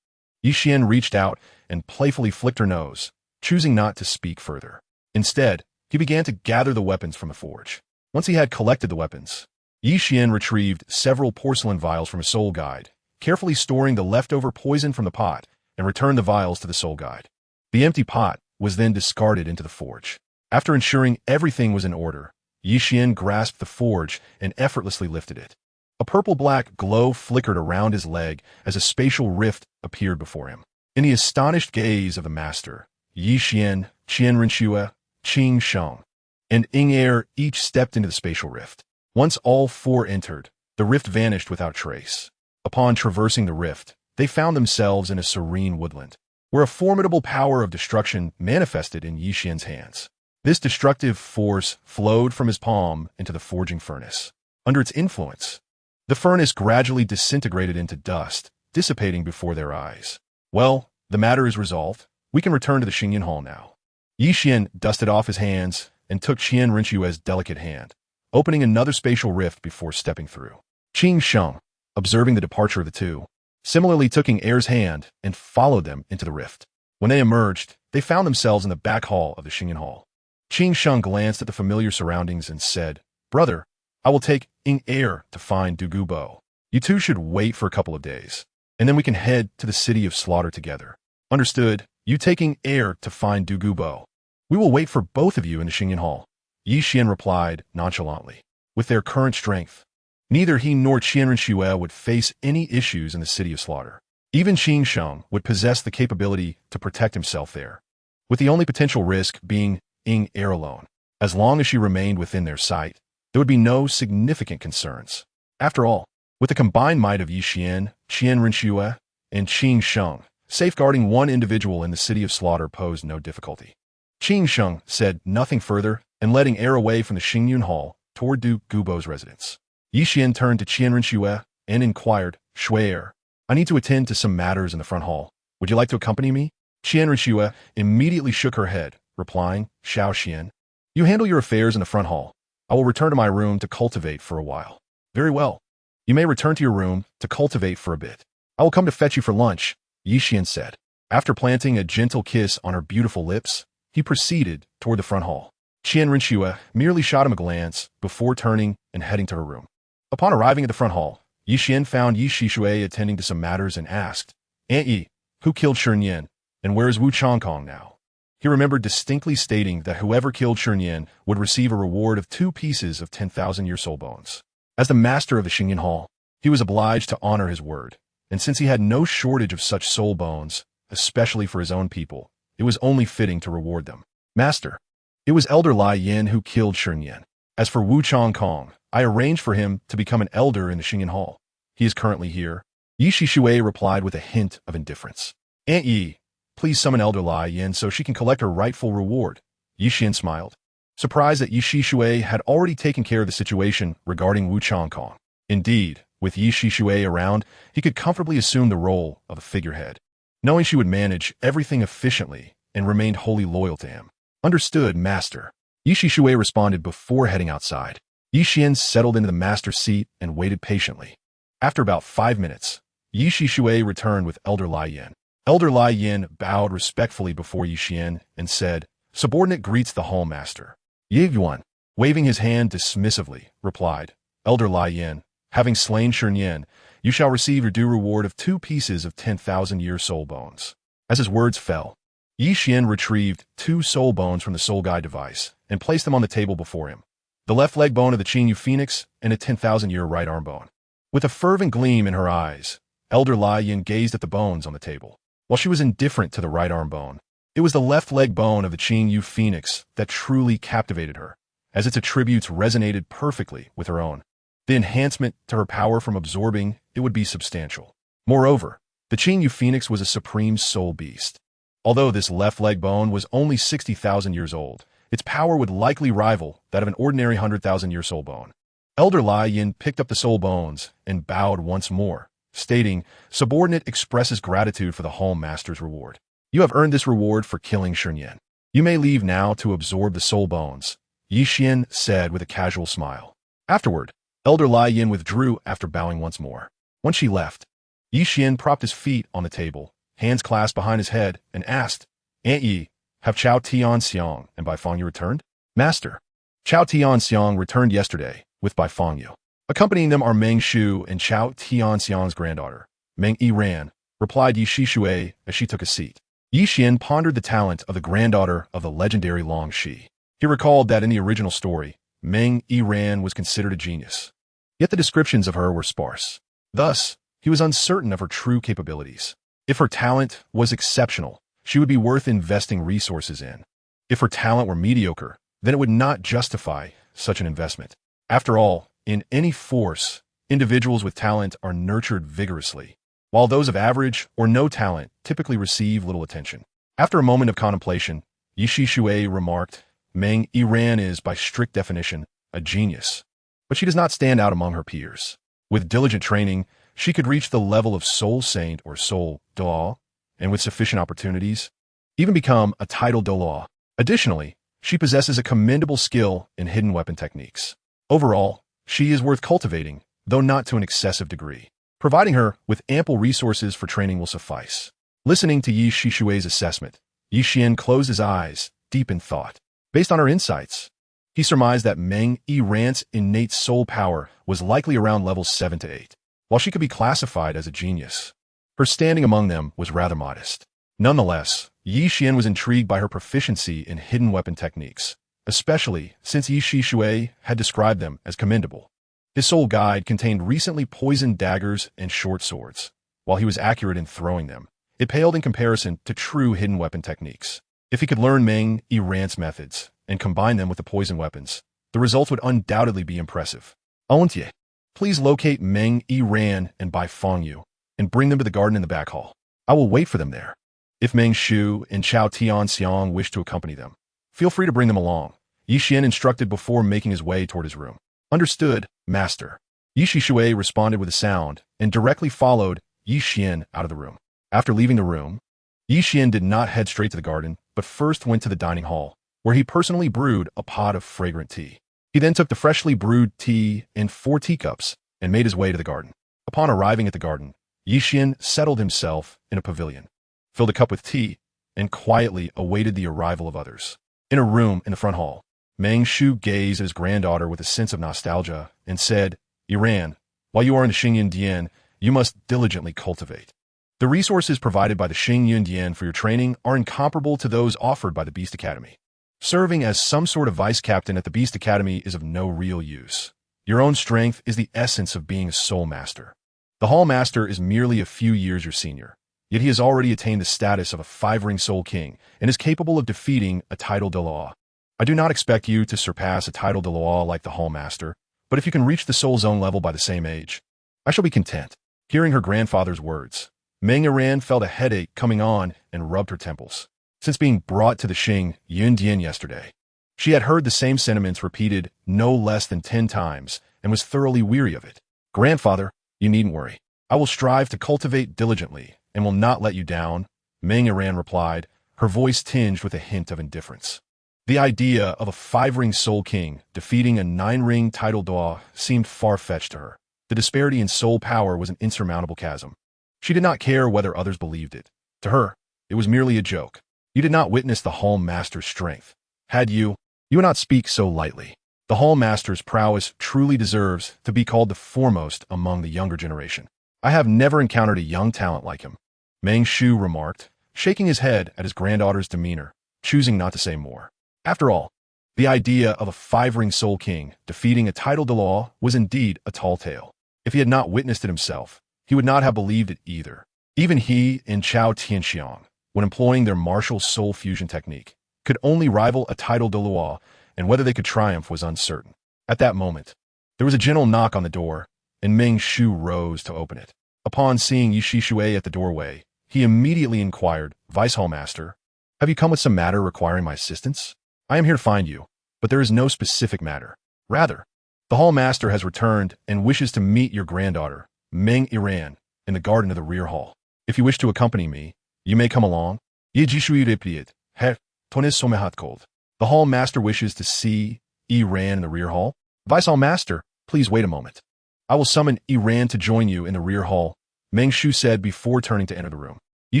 Qian reached out and playfully flicked her nose, choosing not to speak further. Instead, he began to gather the weapons from the forge. Once he had collected the weapons, Qian retrieved several porcelain vials from his soul guide, carefully storing the leftover poison from the pot, and returned the vials to the soul guide. The empty pot was then discarded into the forge. After ensuring everything was in order, Qian grasped the forge and effortlessly lifted it. A purple-black glow flickered around his leg as a spatial rift appeared before him. In the astonished gaze of the master, Qian, Qian Rinchua, Qing Sheng, and Inger each stepped into the spatial rift. Once all four entered, the rift vanished without trace. Upon traversing the rift, they found themselves in a serene woodland, where a formidable power of destruction manifested in Qian's hands. This destructive force flowed from his palm into the forging furnace. Under its influence, the furnace gradually disintegrated into dust, dissipating before their eyes. Well, the matter is resolved. We can return to the Xingyan Hall now. Qian dusted off his hands and took Qian Rinchua's delicate hand, opening another spatial rift before stepping through. Qing Sheng, observing the departure of the two, similarly took Ing's hand and followed them into the rift. When they emerged, they found themselves in the back hall of the Xingyan Hall. Qing Sheng glanced at the familiar surroundings and said, Brother, I will take Inger to find Douluo. You two should wait for a couple of days, and then we can head to the city of slaughter together. Understood, you taking Inger to find Douluo. We will wait for both of you in the Xingyan Hall. Qian replied nonchalantly. With their current strength, neither he nor Qian Rinchua would face any issues in the city of slaughter. Even Qin Sheng would possess the capability to protect himself there, with the only potential risk being Ying Er alone. As long as she remained within their sight, there would be no significant concerns. After all, with the combined might of Yi Qian, Qian Renshue, and Qin Sheng, safeguarding one individual in the city of slaughter posed no difficulty. Qin Sheng said nothing further and letting air away from the Xingyun Hall toward Duke Gubo's residence. Yi Qian turned to Qian Renshue and inquired, Shui'er, I need to attend to some matters in the front hall. Would you like to accompany me? Qian Renshue immediately shook her head, replying, Xiao Xian, you handle your affairs in the front hall. I will return to my room to cultivate for a while. Very well. You may return to your room to cultivate for a bit. I will come to fetch you for lunch, Yi Qian said. After planting a gentle kiss on her beautiful lips, he proceeded toward the front hall. Qian Renshue merely shot him a glance before turning and heading to her room. Upon arriving at the front hall, Yi Qian found Yi Shishui attending to some matters and asked, Aunt Yi, who killed Shunyan, and where is Wu Changkong now? He remembered distinctly stating that whoever killed Shunyan would receive a reward of 2 pieces of 10,000-year soul bones. As the master of the Xingyan Hall, he was obliged to honor his word, and since he had no shortage of such soul bones, especially for his own people, it was only fitting to reward them. Master, it was Elder Lai Yin who killed Shunyan. As for Wu Changkong, I arranged for him to become an elder in the Xingyan Hall. He is currently here. Yi Shishui replied with a hint of indifference. Aunt Yi, please summon Elder Lai Yin so she can collect her rightful reward. Yi Xian smiled, surprised that Yi Shishui had already taken care of the situation regarding Wu Changkong. Indeed, with Yi Shishui around, he could comfortably assume the role of a figurehead, knowing she would manage everything efficiently and remained wholly loyal to him. Understood, Master. Yi Shishui responded before heading outside. Yi Xian settled into the master's seat and waited patiently. After about 5 minutes, Yi Shishui returned with Elder Lai Yin. Elder Lai Yin bowed respectfully before Yi Xian and said, Subordinate greets the hall master. Yi Yuan, waving his hand dismissively, replied, Elder Lai Yin, having slain Shunyan, you shall receive your due reward of 2 pieces of 10,000-year soul bones. As his words fell, Yi Xian retrieved 2 soul bones from the soul guide device and placed them on the table before him. The left leg bone of the Qin Yu Phoenix and a 10,000-year right arm bone. With a fervent gleam in her eyes, Elder Lai Yin gazed at the bones on the table. While she was indifferent to the right arm bone, it was the left leg bone of the Qin Yu Phoenix that truly captivated her, as its attributes resonated perfectly with her own. The enhancement to her power from absorbing it would be substantial. Moreover, the Qin Yu Phoenix was a supreme soul beast. Although this left leg bone was only 60,000 years old, its power would likely rival that of an ordinary 100,000-year soul bone. Elder Lai Yin picked up the soul bones and bowed once more, stating, Subordinate expresses gratitude for the Hall Master's reward. You have earned this reward for killing Shunyan. You may leave now to absorb the soul bones, Yi Xian said with a casual smile. Afterward, Elder Lai Yin withdrew after bowing once more. Once she left, Yi Xian propped his feet on the table, hands clasped behind his head, and asked, Aunt Yi, have Chao Tianxiang and Bai Fangyu returned? Master, Chao Tianxiang returned yesterday with Bai Fangyu. Accompanying them are Meng Shu and Chao Tianxiang's granddaughter, Meng Yiran, replied Yi Shishui as she took a seat. Yi Xian pondered the talent of the granddaughter of the legendary Long Shi. He recalled that in the original story, Meng Yiran was considered a genius. Yet the descriptions of her were sparse. Thus, he was uncertain of her true capabilities. If her talent was exceptional, she would be worth investing resources in. If her talent were mediocre, then it would not justify such an investment. After all, in any force, individuals with talent are nurtured vigorously, while those of average or no talent typically receive little attention. After a moment of contemplation, Yi Shishui remarked, Meng Yiran is, by strict definition, a genius, but she does not stand out among her peers. With diligent training, she could reach the level of Soul Saint or Soul Douluo, and with sufficient opportunities, even become a title Douluo. Additionally, she possesses a commendable skill in hidden weapon techniques. Overall, she is worth cultivating, though not to an excessive degree. Providing her with ample resources for training will suffice. Listening to Yi Shishui's assessment, Yi Xian closed his eyes, deep in thought. Based on her insights, he surmised that Meng Yiran's innate soul power was likely around levels 7 to 8. While she could be classified as a genius, her standing among them was rather modest. Nonetheless, Yi Xian was intrigued by her proficiency in hidden weapon techniques, especially since Yi Shishui had described them as commendable. His soul guide contained recently poisoned daggers and short swords, while he was accurate in throwing them, it paled in comparison to true hidden weapon techniques. If he could learn Meng Yiran's methods and combine them with the poison weapons, the results would undoubtedly be impressive. Auntie, please locate Meng Yiran and Bai Fangyu, and bring them to the garden in the back hall. I will wait for them there. If Meng Shu and Chao Tianxiang wish to accompany them, feel free to bring them along, Yi Xian instructed before making his way toward his room. Understood, master. Yi Shishui responded with a sound and directly followed Yi Xian out of the room. After leaving the room, Yi Xian did not head straight to the garden, but first went to the dining hall, where he personally brewed a pot of fragrant tea. He then took the freshly brewed tea in 4 teacups and made his way to the garden. Upon arriving at the garden, Yi Xian settled himself in a pavilion, filled a cup with tea, and quietly awaited the arrival of others. In a room in the front hall, Meng Shu gazed at his granddaughter with a sense of nostalgia and said, Yiran, while you are in the Xingyun Dian, you must diligently cultivate. The resources provided by the Xingyun Dian for your training are incomparable to those offered by the Beast Academy. Serving as some sort of vice captain at the Beast Academy is of no real use. Your own strength is the essence of being a soul master. The Hall Master is merely a few years your senior, yet he has already attained the status of a 5-ring Soul King and is capable of defeating a title de law. I do not expect you to surpass a title de law like the Hall Master, but if you can reach the Soul Zone level by the same age, I shall be content. Hearing her grandfather's words, Meng Yiran felt a headache coming on and rubbed her temples. Since being brought to the Xingyun Dian yesterday, she had heard the same sentiments repeated no less than 10 times and was thoroughly weary of it. Grandfather, you needn't worry. I will strive to cultivate diligently and will not let you down, Meng Yiran replied, her voice tinged with a hint of indifference. The idea of a 5-ring Soul King defeating a 9-ring title Daw seemed far-fetched to her. The disparity in soul power was an insurmountable chasm. She did not care whether others believed it. To her, it was merely a joke. You did not witness the Hall Master's strength. Had you, you would not speak so lightly. The Hall Master's prowess truly deserves to be called the foremost among the younger generation. I have never encountered a young talent like him, Meng Shu remarked, shaking his head at his granddaughter's demeanor, choosing not to say more. After all, the idea of a 5-ring Soul King defeating a title de law was indeed a tall tale. If he had not witnessed it himself, he would not have believed it either. Even he and Chao Tianxiang, when employing their martial soul fusion technique, could only rival a title de law, and whether they could triumph was uncertain. At that moment, there was a gentle knock on the door, and Meng Shu rose to open it. Upon seeing Yi Shishui at the doorway, he immediately inquired, Vice Hall Master, have you come with some matter requiring my assistance? I am here to find you, but there is no specific matter. Rather, the Hall Master has returned and wishes to meet your granddaughter, Meng Yiran, in the garden of the rear hall. If you wish to accompany me, you may come along. Ye Jishui replied, Her, Tonis Somehat cold. The Hall Master wishes to see Yiran in the rear hall. Vice Hall Master, please wait a moment. I will summon Yiran to join you in the rear hall, Meng Shu said before turning to enter the room. Yi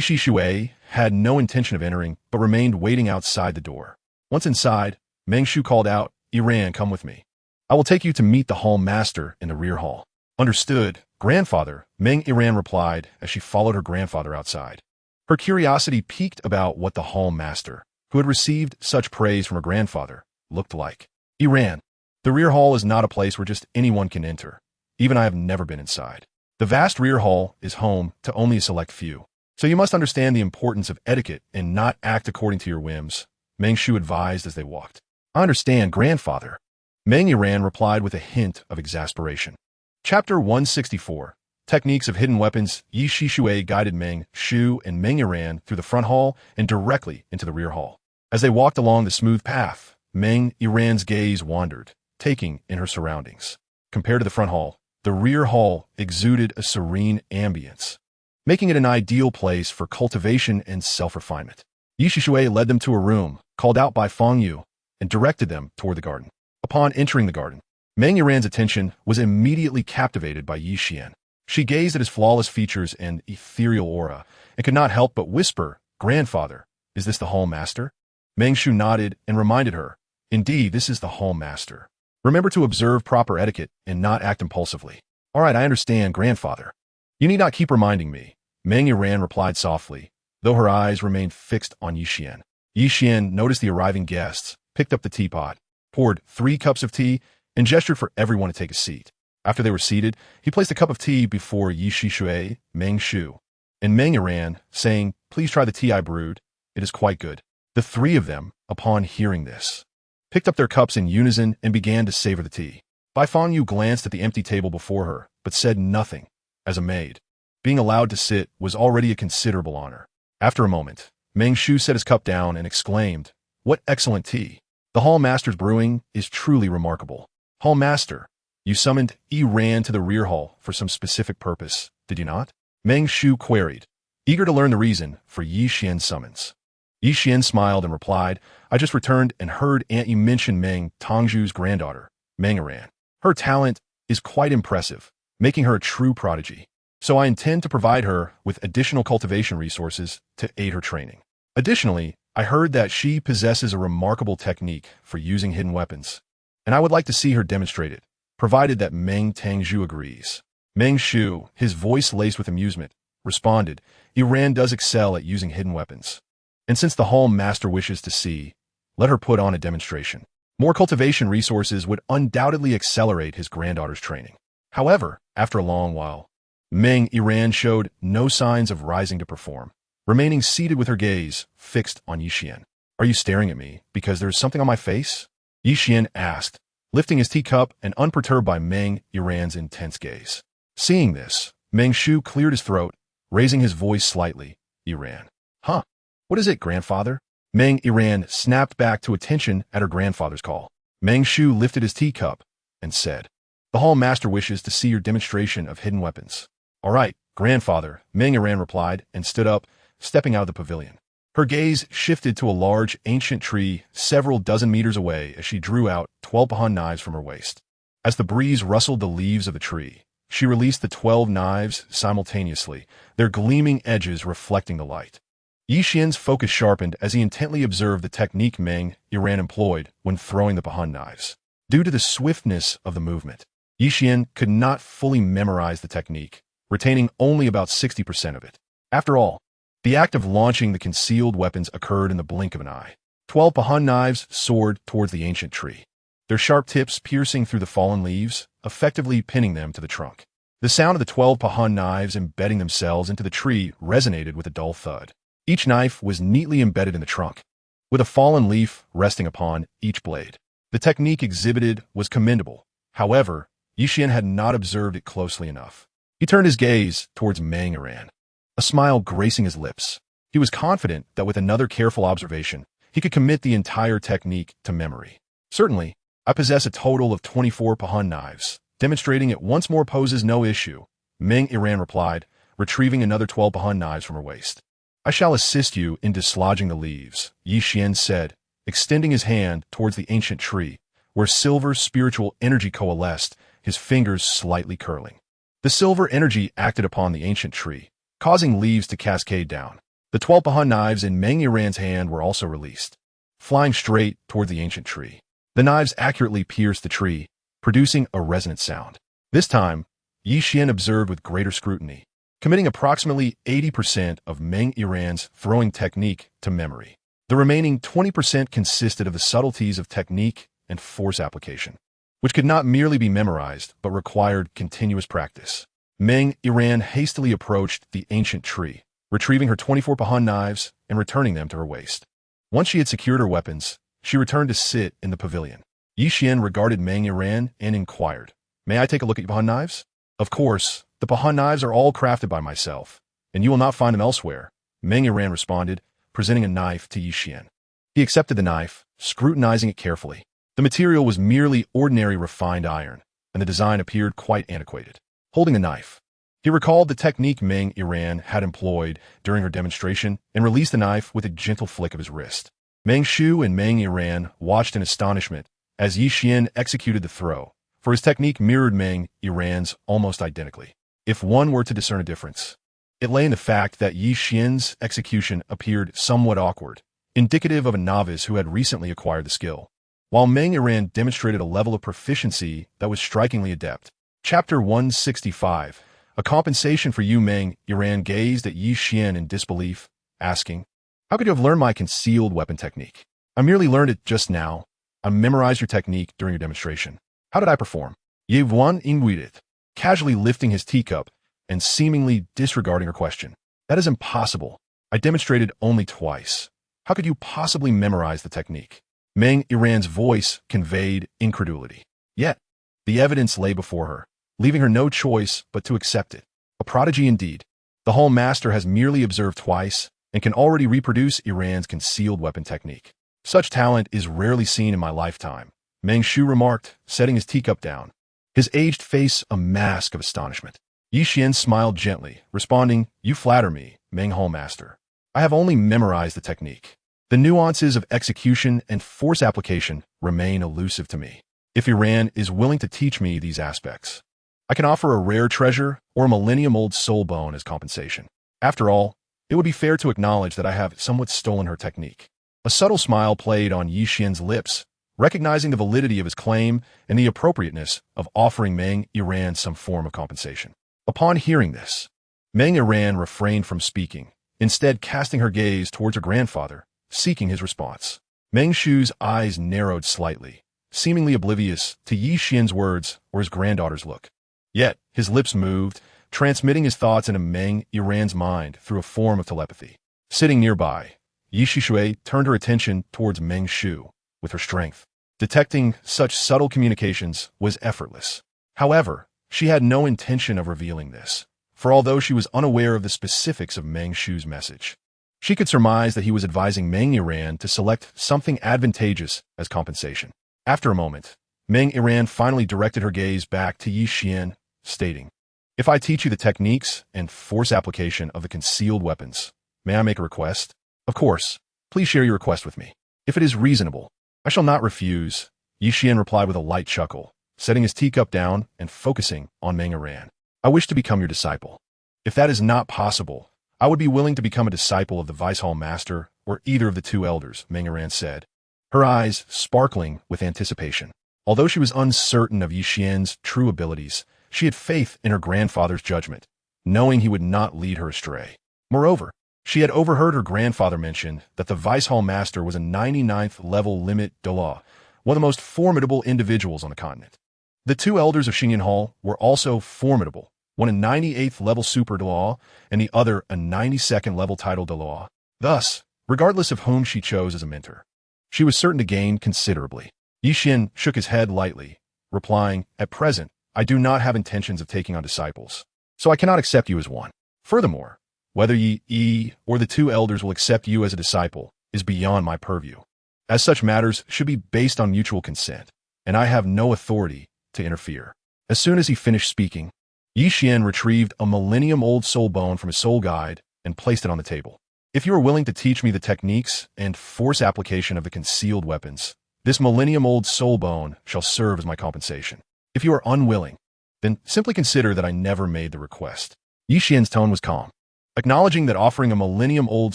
Shishui had no intention of entering, but remained waiting outside the door. Once inside, Meng Shu called out, Yiran, come with me. I will take you to meet the Hall Master in the rear hall. Understood, grandfather, Meng Yiran replied as she followed her grandfather outside. Her curiosity piqued about what the Hall Master, who had received such praise from her grandfather, looked like. Yiran, the rear hall is not a place where just anyone can enter. Even I have never been inside. The vast rear hall is home to only a select few. So you must understand the importance of etiquette and not act according to your whims, Meng Shu advised as they walked. I understand, grandfather. Meng Yiran replied with a hint of exasperation. Chapter 164. Techniques of Hidden Weapons. Yi Shishui guided Meng Shu and Meng Yiran through the front hall and directly into the rear hall. As they walked along the smooth path, Meng Yiran's gaze wandered, taking in her surroundings. Compared to the front hall, the rear hall exuded a serene ambience, making it an ideal place for cultivation and self-refinement. Yi Shishui led them to a room, called out by Fangyu, and directed them toward the garden. Upon entering the garden, Meng Yiran's attention was immediately captivated by Yi Xian. She gazed at his flawless features and ethereal aura, and could not help but whisper, Grandfather, is this the Hall Master? Meng Shu nodded and reminded her, Indeed, this is the Hall Master. Remember to observe proper etiquette and not act impulsively. All right, I understand, Grandfather. You need not keep reminding me, Meng Yiran replied softly, though her eyes remained fixed on Yi Xian. Yi Xian noticed the arriving guests, picked up the teapot, poured 3 cups of tea, and gestured for everyone to take a seat. After they were seated, he placed a cup of tea before Yi Shishui, Meng Shu, and Meng Yiran, saying, "Please try the tea I brewed. It is quite good." The three of them, upon hearing this, picked up their cups in unison and began to savor the tea. Bai Fangyu glanced at the empty table before her, but said nothing. As a maid, being allowed to sit was already a considerable honor. After a moment, Meng Shu set his cup down and exclaimed, "What excellent tea! The Hall Master's brewing is truly remarkable." "Hall Master, you summoned Yi Ran to the rear hall for some specific purpose, did you not?" Meng Shu queried, eager to learn the reason for Yi Xian's summons. Yi Xian smiled and replied, "I just returned and heard Aunt Yi mention Meng Tongzhu's granddaughter, Meng Yiran. Her talent is quite impressive, making her a true prodigy. So I intend to provide her with additional cultivation resources to aid her training. Additionally, I heard that she possesses a remarkable technique for using hidden weapons, and I would like to see her demonstrate it, provided that Meng Tangzhu agrees." Meng Shu, his voice laced with amusement, responded, "Iran does excel at using hidden weapons. And since the Hall Master wishes to see, let her put on a demonstration. More cultivation resources would undoubtedly accelerate his granddaughter's training." However, after a long while, Meng Yiran showed no signs of rising to perform, remaining seated with her gaze fixed on Yi Xian. "Are you staring at me because there is something on my face?" Yi Xian asked, lifting his teacup and unperturbed by Meng Yiran's intense gaze. Seeing this, Meng Shu cleared his throat, raising his voice slightly. "Yiran. Huh? What is it, grandfather?" Meng Yiran snapped back to attention at her grandfather's call. Meng Shu lifted his teacup and said, "The Hall Master wishes to see your demonstration of hidden weapons." "All right, grandfather," Meng Yiran replied and stood up, stepping out of the pavilion. Her gaze shifted to a large, ancient tree several dozen meters away as she drew out 12 pahan knives from her waist. As the breeze rustled the leaves of the tree, she released the 12 knives simultaneously, their gleaming edges reflecting the light. Yi Xian's focus sharpened as he intently observed the technique Meng Yiran employed when throwing the pahan knives. Due to the swiftness of the movement, Yi Xian could not fully memorize the technique, retaining only about 60% of it. After all, the act of launching the concealed weapons occurred in the blink of an eye. 12 pahan knives soared towards the ancient tree, their sharp tips piercing through the fallen leaves, effectively pinning them to the trunk. The sound of the 12 pahan knives embedding themselves into the tree resonated with a dull thud. Each knife was neatly embedded in the trunk, with a fallen leaf resting upon each blade. The technique exhibited was commendable. However, Yi Xian had not observed it closely enough. He turned his gaze towards Meng Yiran, a smile gracing his lips. He was confident that with another careful observation, he could commit the entire technique to memory. "Certainly, I possess a total of 24 pahan knives. Demonstrating it once more poses no issue," Meng Yiran replied, retrieving another 12 pahan knives from her waist. "I shall assist you in dislodging the leaves," Yi Xian said, extending his hand towards the ancient tree, where silver spiritual energy coalesced, his fingers slightly curling. The silver energy acted upon the ancient tree, causing leaves to cascade down. The 12 pahan knives in Meng Yiran's hand were also released, flying straight toward the ancient tree. The knives accurately pierced the tree, producing a resonant sound. This time, Yi Xian observed with greater scrutiny, committing approximately 80% of Meng Yiran's throwing technique to memory. The remaining 20% consisted of the subtleties of technique and force application, which could not merely be memorized but required continuous practice. Meng Yiran hastily approached the ancient tree, retrieving her 24 pahan knives and returning them to her waist. Once she had secured her weapons, she returned to sit in the pavilion. Yi Xian regarded Meng Yiran and inquired, "May I take a look at your pahan knives?" "Of course, the pahan knives are all crafted by myself, and you will not find them elsewhere," Meng Yiran responded, presenting a knife to Yi Xian. He accepted the knife, scrutinizing it carefully. The material was merely ordinary refined iron, and the design appeared quite antiquated. Holding the knife, he recalled the technique Meng Yiran had employed during her demonstration and released the knife with a gentle flick of his wrist. Meng Shu and Meng Yiran watched in astonishment as Yi Xian executed the throw, for his technique mirrored Meng Yiran's almost identically. If one were to discern a difference, it lay in the fact that Yi Xian's execution appeared somewhat awkward, indicative of a novice who had recently acquired the skill, while Meng Yiran demonstrated a level of proficiency that was strikingly adept. Chapter 165. A compensation for you. Meng Yiran gazed at Yi Xian in disbelief, asking, "How could you have learned my concealed weapon technique?" "I merely learned it just now. I memorized your technique during your demonstration." "How did I perform?" Ye Yuan inguited, casually lifting his teacup and seemingly disregarding her question. That is impossible. I demonstrated only twice. How could you possibly memorize the technique? Meng Iran's voice conveyed incredulity. Yet, the evidence lay before her, leaving her no choice but to accept it. A prodigy indeed. The Hall Master has merely observed twice and can already reproduce Iran's concealed weapon technique. Such talent is rarely seen in my lifetime, Meng Shu remarked, setting his teacup down, his aged face a mask of astonishment. Yi Qian smiled gently, responding, "You flatter me, Meng Hall Master. I have only memorized the technique. The nuances of execution and force application remain elusive to me. If Iran is willing to teach me these aspects, I can offer a rare treasure or a millennium-old soul bone as compensation. After all, it would be fair to acknowledge that I have somewhat stolen her technique." A subtle smile played on Yi Qian's lips, recognizing the validity of his claim and the appropriateness of offering Meng Iran some form of compensation. Upon hearing this, Meng Iran refrained from speaking, instead casting her gaze towards her grandfather, seeking his response. Meng Shu's eyes narrowed slightly, seemingly oblivious to Yi Qian's words or his granddaughter's look. Yet, his lips moved, transmitting his thoughts into Meng Iran's mind through a form of telepathy. Sitting nearby, Yi Shishui turned her attention towards Meng Shu with her strength. Detecting such subtle communications was effortless. However, she had no intention of revealing this, for although she was unaware of the specifics of Meng Shu's message, she could surmise that he was advising Meng Iran to select something advantageous as compensation. After a moment, Meng Iran finally directed her gaze back to Yi Qian, stating, "If I teach you the techniques and force application of the concealed weapons, may I make a request?" "Of course. Please share your request with me. If it is reasonable, I shall not refuse," Yi Qian replied with a light chuckle, setting his teacup down and focusing on Meng Iran. "I wish to become your disciple. If that is not possible, I would be willing to become a disciple of the Vice Hall Master or either of the two elders," Meng Iran said, her eyes sparkling with anticipation. Although she was uncertain of Yi Qian's true abilities, she had faith in her grandfather's judgment, knowing he would not lead her astray. Moreover, she had overheard her grandfather mention that the Vice Hall Master was a 99th level limit Douluo, one of the most formidable individuals on the continent. The two elders of Xinyan Hall were also formidable, one a 98th level super Douluo and the other a 92nd level title Douluo. Thus, regardless of whom she chose as a mentor, she was certain to gain considerably. Yi Qian shook his head lightly, replying, "At present, I do not have intentions of taking on disciples, so I cannot accept you as one. Furthermore, whether Yi or the two elders will accept you as a disciple is beyond my purview, as such matters should be based on mutual consent, and I have no authority to interfere." As soon as he finished speaking, Yi Qian retrieved a millennium-old soul bone from his soul guide and placed it on the table. "If you are willing to teach me the techniques and force application of the concealed weapons, this millennium-old soul bone shall serve as my compensation. If you are unwilling, then simply consider that I never made the request." Yi Qian's tone was calm, acknowledging that offering a millennium-old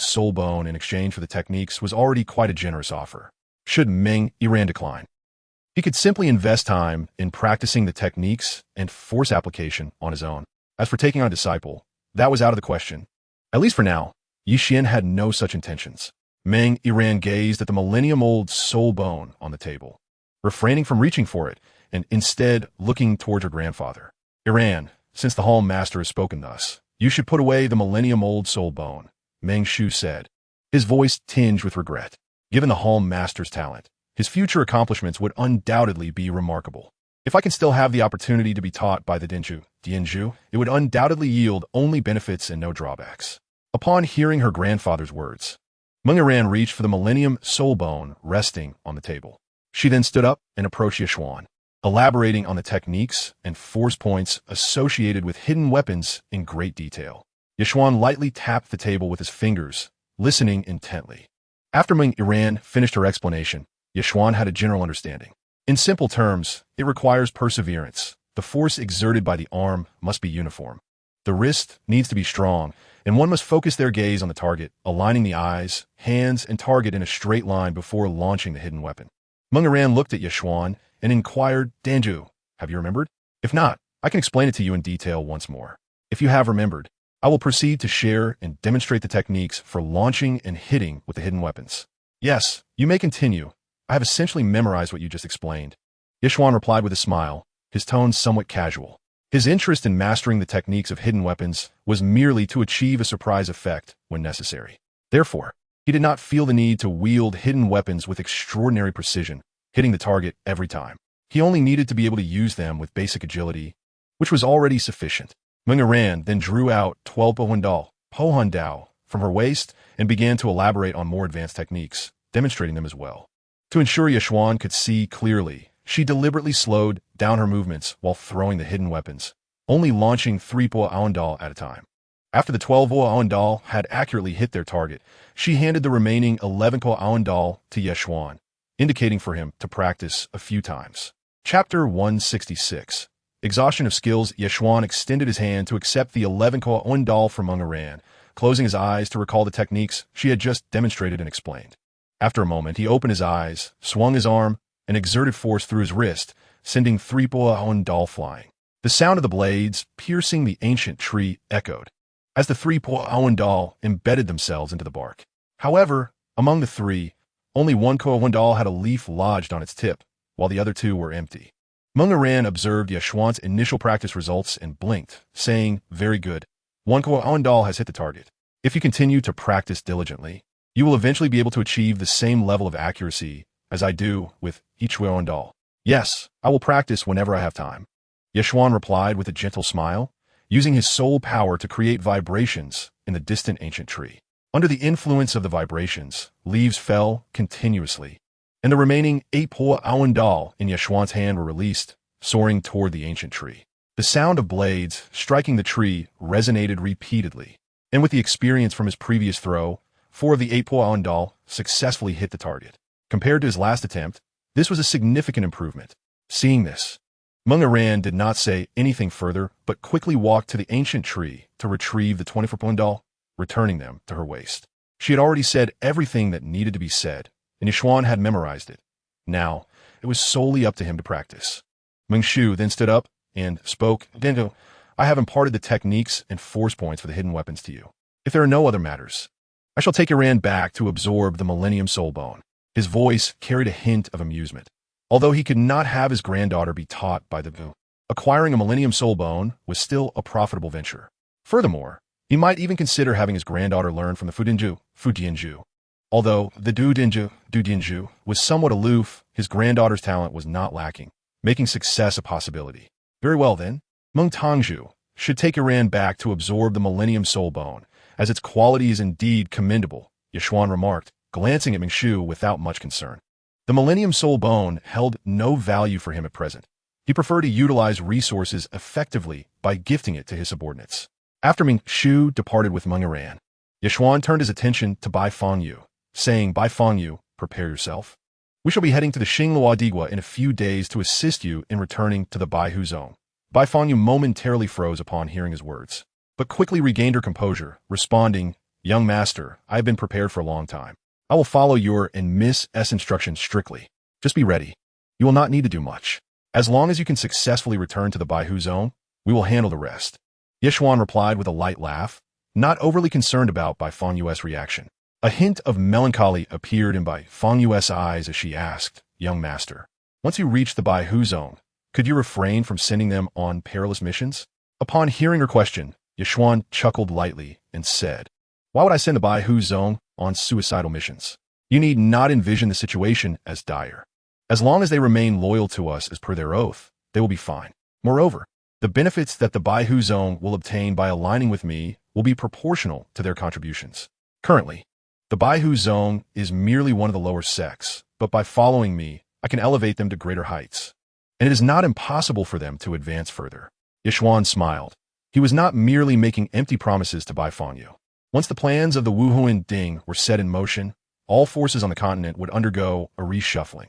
soul bone in exchange for the techniques was already quite a generous offer. Should Meng Iran decline, he could simply invest time in practicing the techniques and force application on his own. As for taking on a disciple, that was out of the question. At least for now, Yi Qian had no such intentions. Meng Iran gazed at the millennium-old soul bone on the table, refraining from reaching for it and instead looking towards her grandfather. "Iran, since the Hall Master has spoken thus, you should put away the millennium-old soul bone," Meng Shu said, his voice tinged with regret. Given the Hall Master's talent, his future accomplishments would undoubtedly be remarkable. If I can still have the opportunity to be taught by the Dianju, it would undoubtedly yield only benefits and no drawbacks. Upon hearing her grandfather's words, Meng Iran reached for the Millennium Soul Bone resting on the table. She then stood up and approached Yeshuan, elaborating on the techniques and force points associated with hidden weapons in great detail. Yeshuan lightly tapped the table with his fingers, listening intently. After Meng Iran finished her explanation, Yeshuan had a general understanding. In simple terms, it requires perseverance. The force exerted by the arm must be uniform. The wrist needs to be strong, and one must focus their gaze on the target, aligning the eyes, hands, and target in a straight line before launching the hidden weapon. Meng Iran looked at Yeshuan and inquired, "Danju, have you remembered? If not, I can explain it to you in detail once more. If you have remembered, I will proceed to share and demonstrate the techniques for launching and hitting with the hidden weapons." "Yes, you may continue. I have essentially memorized what you just explained," Yeshuan replied with a smile, his tone somewhat casual. His interest in mastering the techniques of hidden weapons was merely to achieve a surprise effect when necessary. Therefore, he did not feel the need to wield hidden weapons with extraordinary precision, hitting the target every time. He only needed to be able to use them with basic agility, which was already sufficient. Meng Ran then drew out 12 Pohun Dao from her waist and began to elaborate on more advanced techniques, demonstrating them as well. To ensure Yeshuan could see clearly, she deliberately slowed down her movements while throwing the hidden weapons, only launching 3 Po Aondal at a time. After the 12 Po Aondal had accurately hit their target, she handed the remaining 11 Po Aondal to Yeshuan, indicating for him to practice a few times. Chapter 166. Exhaustion of skills. Yeshuan extended his hand to accept the 11 Ko Aondal from Meng Ran, closing his eyes to recall the techniques she had just demonstrated and explained. After a moment, he opened his eyes, swung his arm, and exerted force through his wrist, sending 3 Po Aondal flying. The sound of the blades piercing the ancient tree echoed as the 3 Po Aondal embedded themselves into the bark. However, among the three, only 1 Ko Aondal had a leaf lodged on its tip, while the other 2 were empty. Meng Ran observed Yeshuan's initial practice results and blinked, saying, "Very good. 1 Ko Aondal has hit the target. If you continue to practice diligently, you will eventually be able to achieve the same level of accuracy as I do with each Aondal." "Yes, I will practice whenever I have time," Yeshuan replied with a gentle smile, using his soul power to create vibrations in the distant ancient tree. Under the influence of the vibrations, leaves fell continuously, and the remaining 8 Po Aondal in Yeshuan's hand were released, soaring toward the ancient tree. The sound of blades striking the tree resonated repeatedly, and with the experience from his previous throw, 4 of the 8 Po Aondal successfully hit the target. Compared to his last attempt, this was a significant improvement. Seeing this, Meng Ran did not say anything further, but quickly walked to the ancient tree to retrieve the 24 Po Aondal, returning them to her waist. She had already said everything that needed to be said, and Yeshuan had memorized it. Now, it was solely up to him to practice. Meng Shu then stood up and spoke, "Dendo, I have imparted the techniques and force points for the hidden weapons to you. If there are no other matters, I shall take Iran back to absorb the Millennium Soul Bone." His voice carried a hint of amusement. Although he could not have his granddaughter be taught by the Vu, acquiring a Millennium Soul Bone was still a profitable venture. Furthermore, he might even consider having his granddaughter learn from the Fudianju. Although the Dudianju was somewhat aloof, his granddaughter's talent was not lacking, making success a possibility. Very well then, Meng Tangju should take Iran back to absorb the Millennium Soul Bone, as its quality is indeed commendable, Yeshuan remarked, glancing at Meng Shu without much concern. The Millennium Soul Bone held no value for him at present. He preferred to utilize resources effectively by gifting it to his subordinates. After Meng Shu departed with Meng Ran, Yeshuan turned his attention to Bai Fangyu, saying, "Bai Fangyu, prepare yourself. We shall be heading to the Xinglua Digua in a few days to assist you in returning to the Baihu Zone." Bai Fangyu momentarily froze upon hearing his words, but quickly regained her composure, responding, "Young master, I have been prepared for a long time. I will follow your and Miss S instructions strictly. Just be ready. You will not need to do much. As long as you can successfully return to the Baihu Zone, we will handle the rest." Yeshuan replied with a light laugh, not overly concerned about Bai Fangyu's reaction. A hint of melancholy appeared in Bai Fangyu's eyes as she asked, "Young master, once you reach the Baihu Zone, could you refrain from sending them on perilous missions?" Upon hearing her question, Yeshuan chuckled lightly and said, "Why would I send the Baihu Zone on suicidal missions? You need not envision the situation as dire. As long as they remain loyal to us as per their oath, they will be fine. Moreover, the benefits that the Baihu Zone will obtain by aligning with me will be proportional to their contributions. Currently, the Baihu Zone is merely one of the lower sects, but by following me, I can elevate them to greater heights. And it is not impossible for them to advance further." Yeshuan smiled. He was not merely making empty promises to Bai Fangyu. Once the plans of the Wuhuan Ding were set in motion, all forces on the continent would undergo a reshuffling.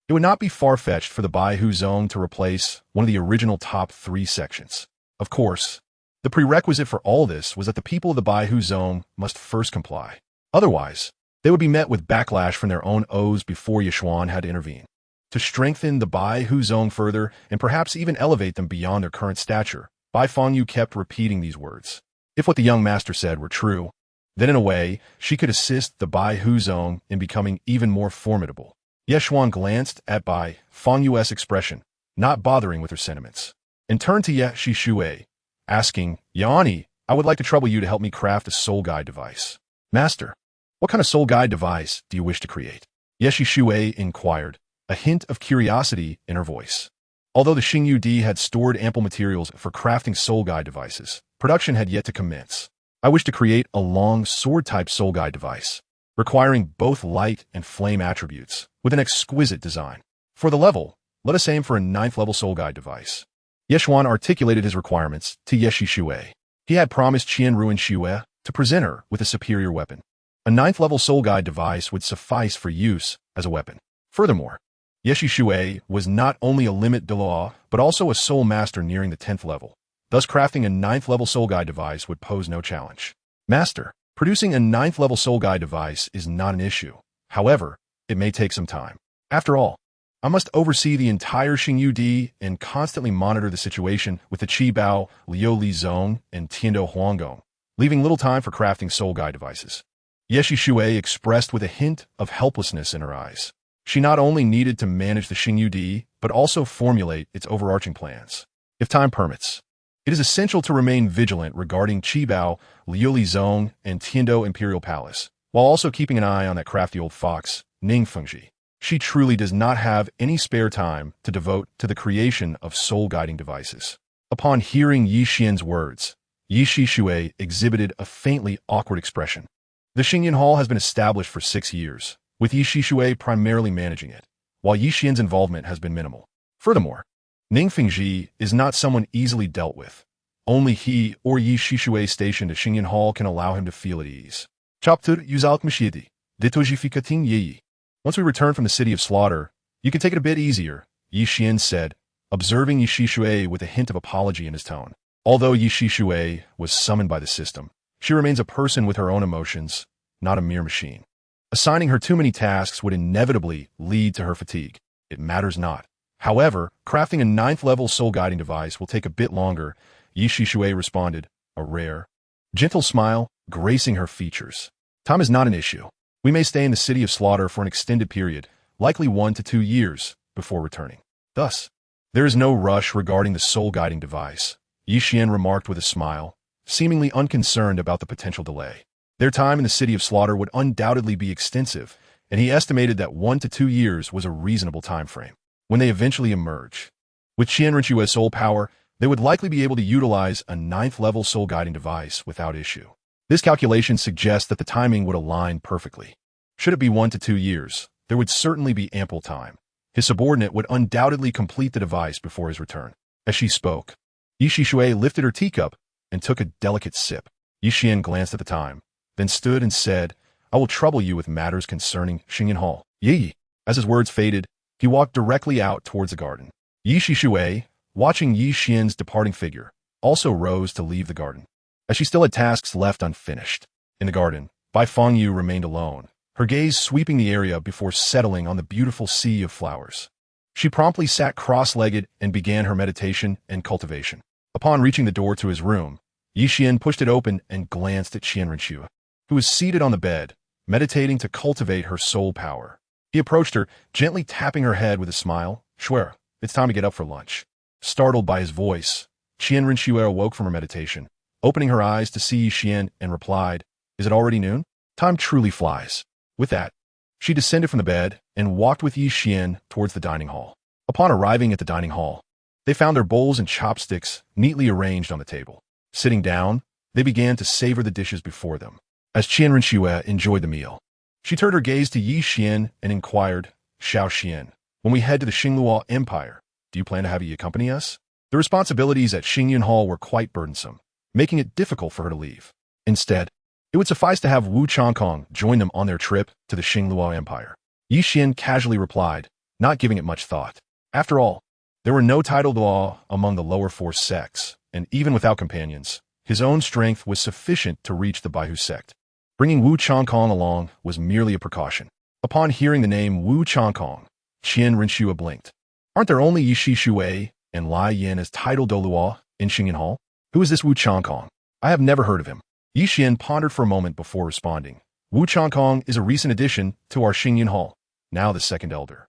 It would not be far-fetched for the Baihu Zone to replace one of the original top 3 sections. Of course, the prerequisite for all this was that the people of the Baihu Zone must first comply. Otherwise, they would be met with backlash from their own oaths before Yeshuan had to intervene. To strengthen the Baihu Zone further and perhaps even elevate them beyond their current stature, Bai Fangyu kept repeating these words. If what the young master said were true, then in a way, she could assist the Baihu Zone in becoming even more formidable. Yeshuan glanced at Bai Fangyu's expression, not bothering with her sentiments, and turned to Ye Shui, asking, Yanni, I would like to trouble you to help me craft a soul guide device. Master, what kind of soul guide device do you wish to create? Ye Shui inquired, a hint of curiosity in her voice. Although the Xingyu Di had stored ample materials for crafting soul guide devices, production had yet to commence. I wish to create a long sword-type soul guide device, requiring both light and flame attributes, with an exquisite design. For the level, let us aim for a 9th level soul guide device. Ye Xuan articulated his requirements to Ye Shui. He had promised Qian Ruin Xue to present her with a superior weapon. A 9th level soul guide device would suffice for use as a weapon. Furthermore, Ye Shui was not only a limit Dalu, but also a soul master nearing the 10th level. Thus, crafting a 9th level soul guide device would pose no challenge. Master, producing a 9th level soul guide device is not an issue. However, it may take some time. After all, I must oversee the entire Xingyu Di and constantly monitor the situation with the Qi Bao, Liu Li Zong, and Tiando Huanggong, leaving little time for crafting soul guide devices. Ye Shui expressed with a hint of helplessness in her eyes. She not only needed to manage the Xingyu Di, but also formulate its overarching plans. If time permits, it is essential to remain vigilant regarding Qi Bao, Liu Li Zong, and Tiando Imperial Palace, while also keeping an eye on that crafty old fox, Xunji. She truly does not have any spare time to devote to the creation of soul-guiding devices. Upon hearing Yi Xian's words, Ye Shui exhibited a faintly awkward expression. The Xingyan Hall has been established for 6 years, with Ye Shui primarily managing it, while Yi Xian's involvement has been minimal. Furthermore, Xunji is not someone easily dealt with. Only he or Ye Shui stationed at Xingyan Hall can allow him to feel at ease. Chapter Yuzalk Mashidi, Ditojifikating Yi. Once we return from the city of slaughter, you can take it a bit easier, Yi Xian said, observing Ye Shui with a hint of apology in his tone. Although Ye Shui was summoned by the system, she remains a person with her own emotions, not a mere machine. Assigning her too many tasks would inevitably lead to her fatigue. It matters not. However, crafting a 9th level soul guiding device will take a bit longer, Ye Shui responded, a rare, gentle smile gracing her features. Time is not an issue. We may stay in the city of slaughter for an extended period, likely 1 to 2 years, before returning. Thus, there is no rush regarding the soul-guiding device, Yi Xian remarked with a smile, seemingly unconcerned about the potential delay. Their time in the city of slaughter would undoubtedly be extensive, and he estimated that 1 to 2 years was a reasonable time frame. When they eventually emerge, with Qian Rinchua's soul power, they would likely be able to utilize a 9th level soul-guiding device without issue. This calculation suggests that the timing would align perfectly. Should it be 1 to 2 years, there would certainly be ample time. His subordinate would undoubtedly complete the device before his return. As she spoke, Yi Shui lifted her teacup and took a delicate sip. Yi Xian glanced at the time, then stood and said, I will trouble you with matters concerning Xingyan Hall. Yi. As his words faded, he walked directly out towards the garden. Yi Shui, watching Yi Xian's departing figure, also rose to leave the garden, as she still had tasks left unfinished. In the garden, Bai Fangyu remained alone, her gaze sweeping the area before settling on the beautiful sea of flowers. She promptly sat cross-legged and began her meditation and cultivation. Upon reaching the door to his room, Yi Xian pushed it open and glanced at Qian Rinxue, who was seated on the bed, meditating to cultivate her soul power. He approached her, gently tapping her head with a smile. Shuer, it's time to get up for lunch. Startled by his voice, Qian Rinxue awoke from her meditation, opening her eyes to see Yi Xian and replied, Is it already noon? Time truly flies. With that, she descended from the bed and walked with Yi Xian towards the dining hall. Upon arriving at the dining hall, they found their bowls and chopsticks neatly arranged on the table. Sitting down, they began to savor the dishes before them. As Qian Rinxue enjoyed the meal, she turned her gaze to Yi Xian and inquired, Xiao Xian, when we head to the Xingluo Empire, do you plan to have Yi accompany us? The responsibilities at Xingyan Hall were quite burdensome, making it difficult for her to leave. Instead, it would suffice to have Wu Changkong join them on their trip to the Xingluo Empire. Yi Xian casually replied, not giving it much thought. After all, there were no titled law among the lower 4 sects, and even without companions, his own strength was sufficient to reach the Baihu sect. Bringing Wu Changkong along was merely a precaution. Upon hearing the name Wu Changkong, Qian Rinxue blinked. Aren't there only Yi Shui and Lai Yin as titled Douluo in Xingyan Hall? Who is this Wu Changkong? I have never heard of him. Yi Xian pondered for a moment before responding. Wu Changkong is a recent addition to our Xingyan Hall, now the second elder.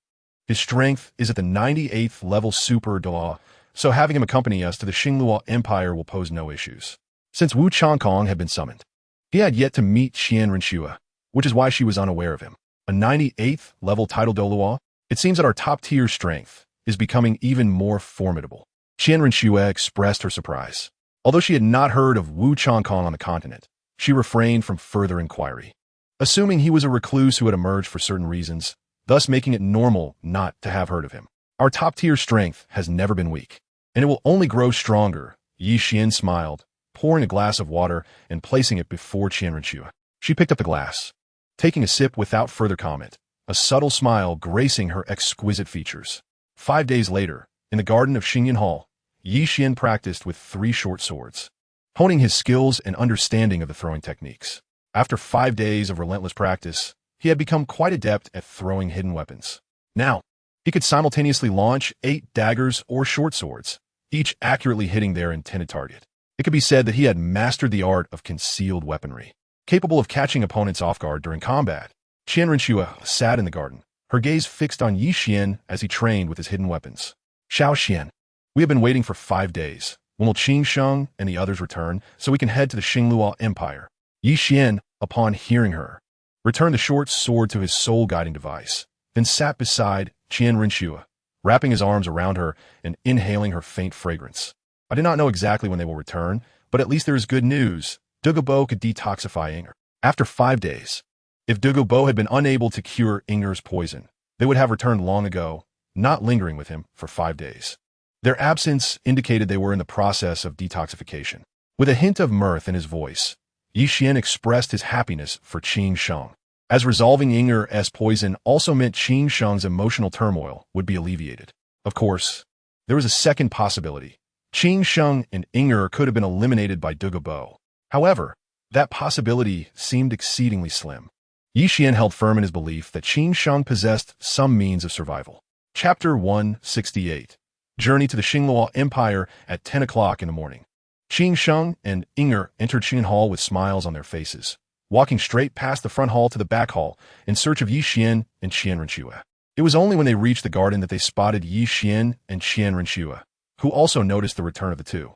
His strength is at the 98th level super Dalu, so having him accompany us to the Xingluo Empire will pose no issues. Since Wu Changkong had been summoned, he had yet to meet Qian Renshua, which is why she was unaware of him. A 98th level title Douluo? It seems that our top-tier strength is becoming even more formidable. Qian Renshua expressed her surprise. Although she had not heard of Wu Changkong on the continent, she refrained from further inquiry, assuming he was a recluse who had emerged for certain reasons, thus making it normal not to have heard of him. Our top-tier strength has never been weak, and it will only grow stronger. Yi Xian smiled, pouring a glass of water and placing it before Qian Renshua. She picked up the glass, taking a sip without further comment, a subtle smile gracing her exquisite features. 5 days later, in the garden of Xingyan Hall, Yi Xian practiced with 3 short swords, honing his skills and understanding of the throwing techniques. After 5 days of relentless practice, he had become quite adept at throwing hidden weapons. Now, he could simultaneously launch 8 daggers or short swords, each accurately hitting their intended target. It could be said that he had mastered the art of concealed weaponry, capable of catching opponents off guard during combat. Qian Renshua sat in the garden, her gaze fixed on Yi Xian as he trained with his hidden weapons. Xiao Xian, we have been waiting for 5 days. When will Qing Sheng and the others return so we can head to the Xingluo Empire? Yi Xian, upon hearing her, returned the short sword to his soul-guiding device, then sat beside Qian Renshua, wrapping his arms around her and inhaling her faint fragrance. I do not know exactly when they will return, but at least there is good news. Douluo could detoxify Inger. After 5 days, if Douluo had been unable to cure Inger's poison, they would have returned long ago, not lingering with him for 5 days. Their absence indicated they were in the process of detoxification. With a hint of mirth in his voice, Yi Xian expressed his happiness for Qing Sheng, as resolving Inger's poison also meant Qing Sheng's emotional turmoil would be alleviated. Of course, there was a second possibility. Qing Sheng and Inger could have been eliminated by Douluo. However, that possibility seemed exceedingly slim. Yi Xian held firm in his belief that Qing Sheng possessed some means of survival. Chapter 168. Journey to the Xingluo Empire at 10 o'clock in the morning. Qing Sheng and Inger entered Xingyan Hall with smiles on their faces, walking straight past the front hall to the back hall in search of Yi Xian and Qian Renshua. It was only when they reached the garden that they spotted Yi Xian and Qian Renshua, who also noticed the return of the two.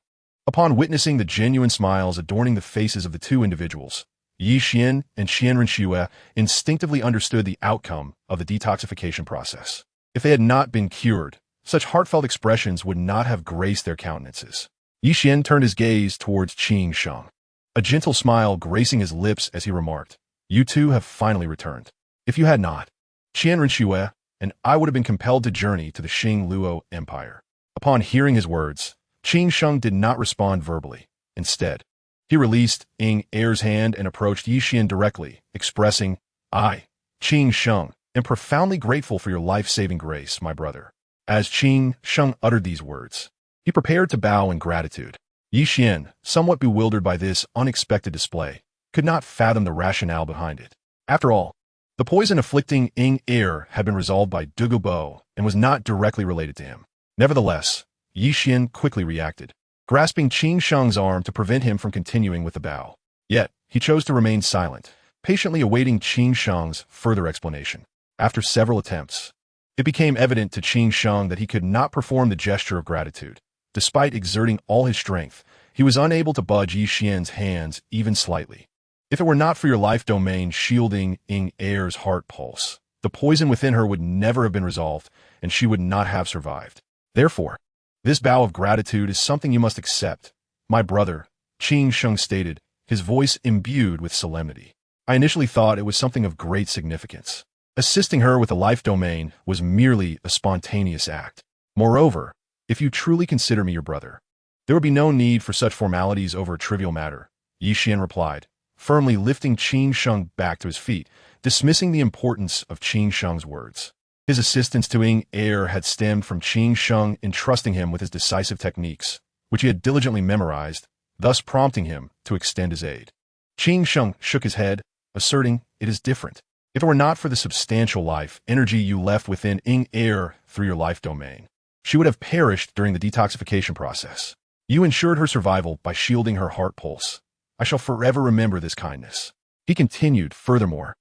Upon witnessing the genuine smiles adorning the faces of the two individuals, Yi Xian and Qian Renshua instinctively understood the outcome of the detoxification process. If they had not been cured, such heartfelt expressions would not have graced their countenances. Yi Xian turned his gaze towards Qing Sheng, a gentle smile gracing his lips as he remarked, "You two have finally returned. If you had not, Qian Renshua and I would have been compelled to journey to the Xingluo Empire." Upon hearing his words, Qing Sheng did not respond verbally. Instead, he released Inger's hand and approached Yi Xian directly, expressing, "I, Qing Sheng, am profoundly grateful for your life-saving grace, my brother." As Qing Sheng uttered these words, he prepared to bow in gratitude. Yi Xian, somewhat bewildered by this unexpected display, could not fathom the rationale behind it. After all, the poison afflicting Inger had been resolved by Douluo and was not directly related to him. Nevertheless, Yi Xian quickly reacted, grasping Qing Sheng's arm to prevent him from continuing with the bow. Yet, he chose to remain silent, patiently awaiting Qing Sheng's further explanation. After several attempts, it became evident to Qing Sheng that he could not perform the gesture of gratitude. Despite exerting all his strength, he was unable to budge Yi Xian's hands even slightly. If it were not for your life domain shielding Inger's heart pulse, the poison within her would never have been resolved, and she would not have survived. Therefore, this bow of gratitude is something you must accept, my brother, Qing Sheng stated, his voice imbued with solemnity. I initially thought it was something of great significance. Assisting her with the life domain was merely a spontaneous act. Moreover, if you truly consider me your brother, there would be no need for such formalities over a trivial matter, Yi Xian replied, firmly lifting Qing Sheng back to his feet, dismissing the importance of Qing Sheng's words. His assistance to Inger had stemmed from Qing Sheng entrusting him with his decisive techniques, which he had diligently memorized, thus prompting him to extend his aid. Qing Sheng shook his head, asserting, "It is different. If it were not for the substantial life energy you left within Inger through your life domain, she would have perished during the detoxification process. You ensured her survival by shielding her heart pulse. I shall forever remember this kindness." He continued, "Furthermore,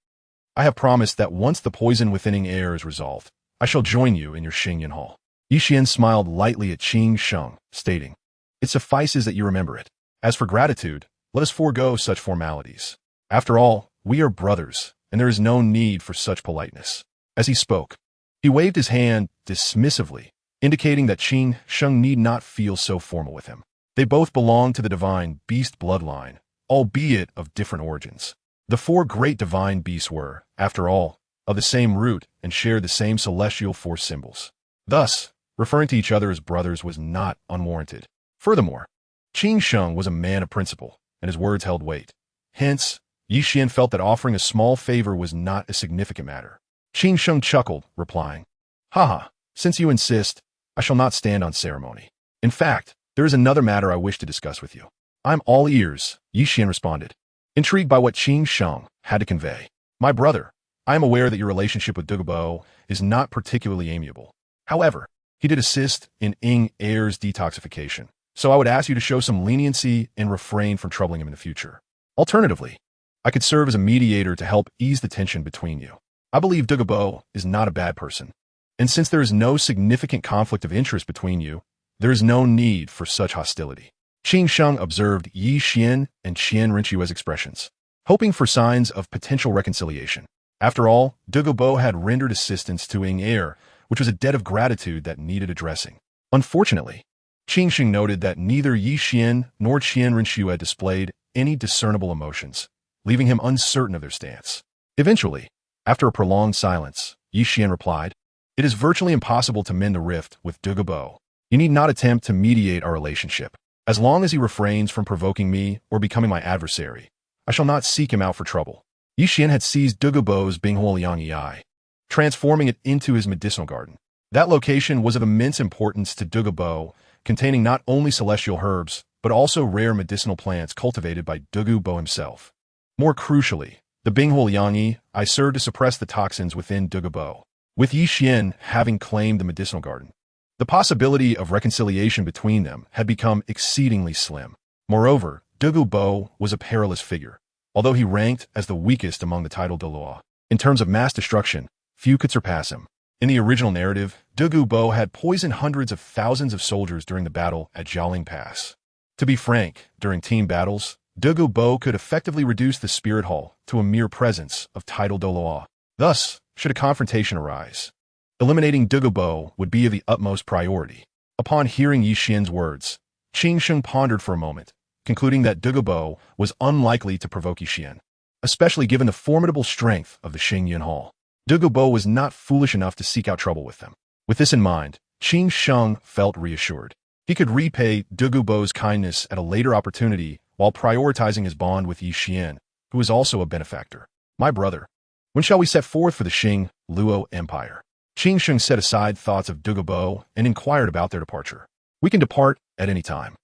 I have promised that once the poison within Inger is resolved, I shall join you in your Xingyan Hall. Yi Qian smiled lightly at Qing Sheng, stating, It suffices that you remember it. As for gratitude, let us forego such formalities. After all, we are brothers, and there is no need for such politeness. As he spoke, he waved his hand dismissively, indicating that Qing Sheng need not feel so formal with him. They both belonged to the divine beast bloodline, albeit of different origins. The four great divine beasts were, after all, of the same root and shared the same celestial force symbols. Thus, referring to each other as brothers was not unwarranted. Furthermore, Qing Sheng was a man of principle, and his words held weight. Hence, Yi Qian felt that offering a small favor was not a significant matter. Qing Sheng chuckled, replying, Haha, since you insist, I shall not stand on ceremony. In fact, there is another matter I wish to discuss with you. I'm all ears, Yi Qian responded, intrigued by what Qing Sheng had to convey. My brother, I am aware that your relationship with Douluo is not particularly amiable. However, he did assist in Heir's detoxification, so I would ask you to show some leniency and refrain from troubling him in the future. Alternatively, I could serve as a mediator to help ease the tension between you. I believe Douluo is not a bad person, and since there is no significant conflict of interest between you, there is no need for such hostility. Qing Sheng observed Yi Qian and Qian Rinchua's expressions, hoping for signs of potential reconciliation. After all, Douluo had rendered assistance to Heir, which was a debt of gratitude that needed addressing. Unfortunately, Qing Sheng noted that neither Yi Qian nor Qian Rinchua displayed any discernible emotions, leaving him uncertain of their stance. Eventually, after a prolonged silence, Yi Qian replied, It is virtually impossible to mend the rift with Douluo. You need not attempt to mediate our relationship. As long as he refrains from provoking me or becoming my adversary, I shall not seek him out for trouble. Yi Qian had seized Douluo's Binghuoliang Yi, transforming it into his medicinal garden. That location was of immense importance to Douluo, containing not only celestial herbs, but also rare medicinal plants cultivated by Douluo himself. More crucially, the Binghuoliang Yi served to suppress the toxins within Douluo, with Yi Qian having claimed the medicinal garden. The possibility of reconciliation between them had become exceedingly slim. Moreover, Douluo was a perilous figure, although he ranked as the weakest among the titled Douluo. In terms of mass destruction, few could surpass him. In the original narrative, Douluo had poisoned hundreds of thousands of soldiers during the battle at Jiaoling Pass. To be frank, during team battles, Douluo could effectively reduce the spirit hall to a mere presence of titled Douluo. Thus, should a confrontation arise, eliminating Douluo would be of the utmost priority. Upon hearing Yi Qian's words, Qing Sheng pondered for a moment, concluding that Douluo was unlikely to provoke Yi Qian, especially given the formidable strength of the Xingyan Hall. Douluo was not foolish enough to seek out trouble with them. With this in mind, Qing Sheng felt reassured. He could repay Douluo's kindness at a later opportunity while prioritizing his bond with Yi Qian, who was also a benefactor. My brother, when shall we set forth for the Xing-Luo Empire? Qing Sheng set aside thoughts of Douluo and inquired about their departure. We can depart at any time.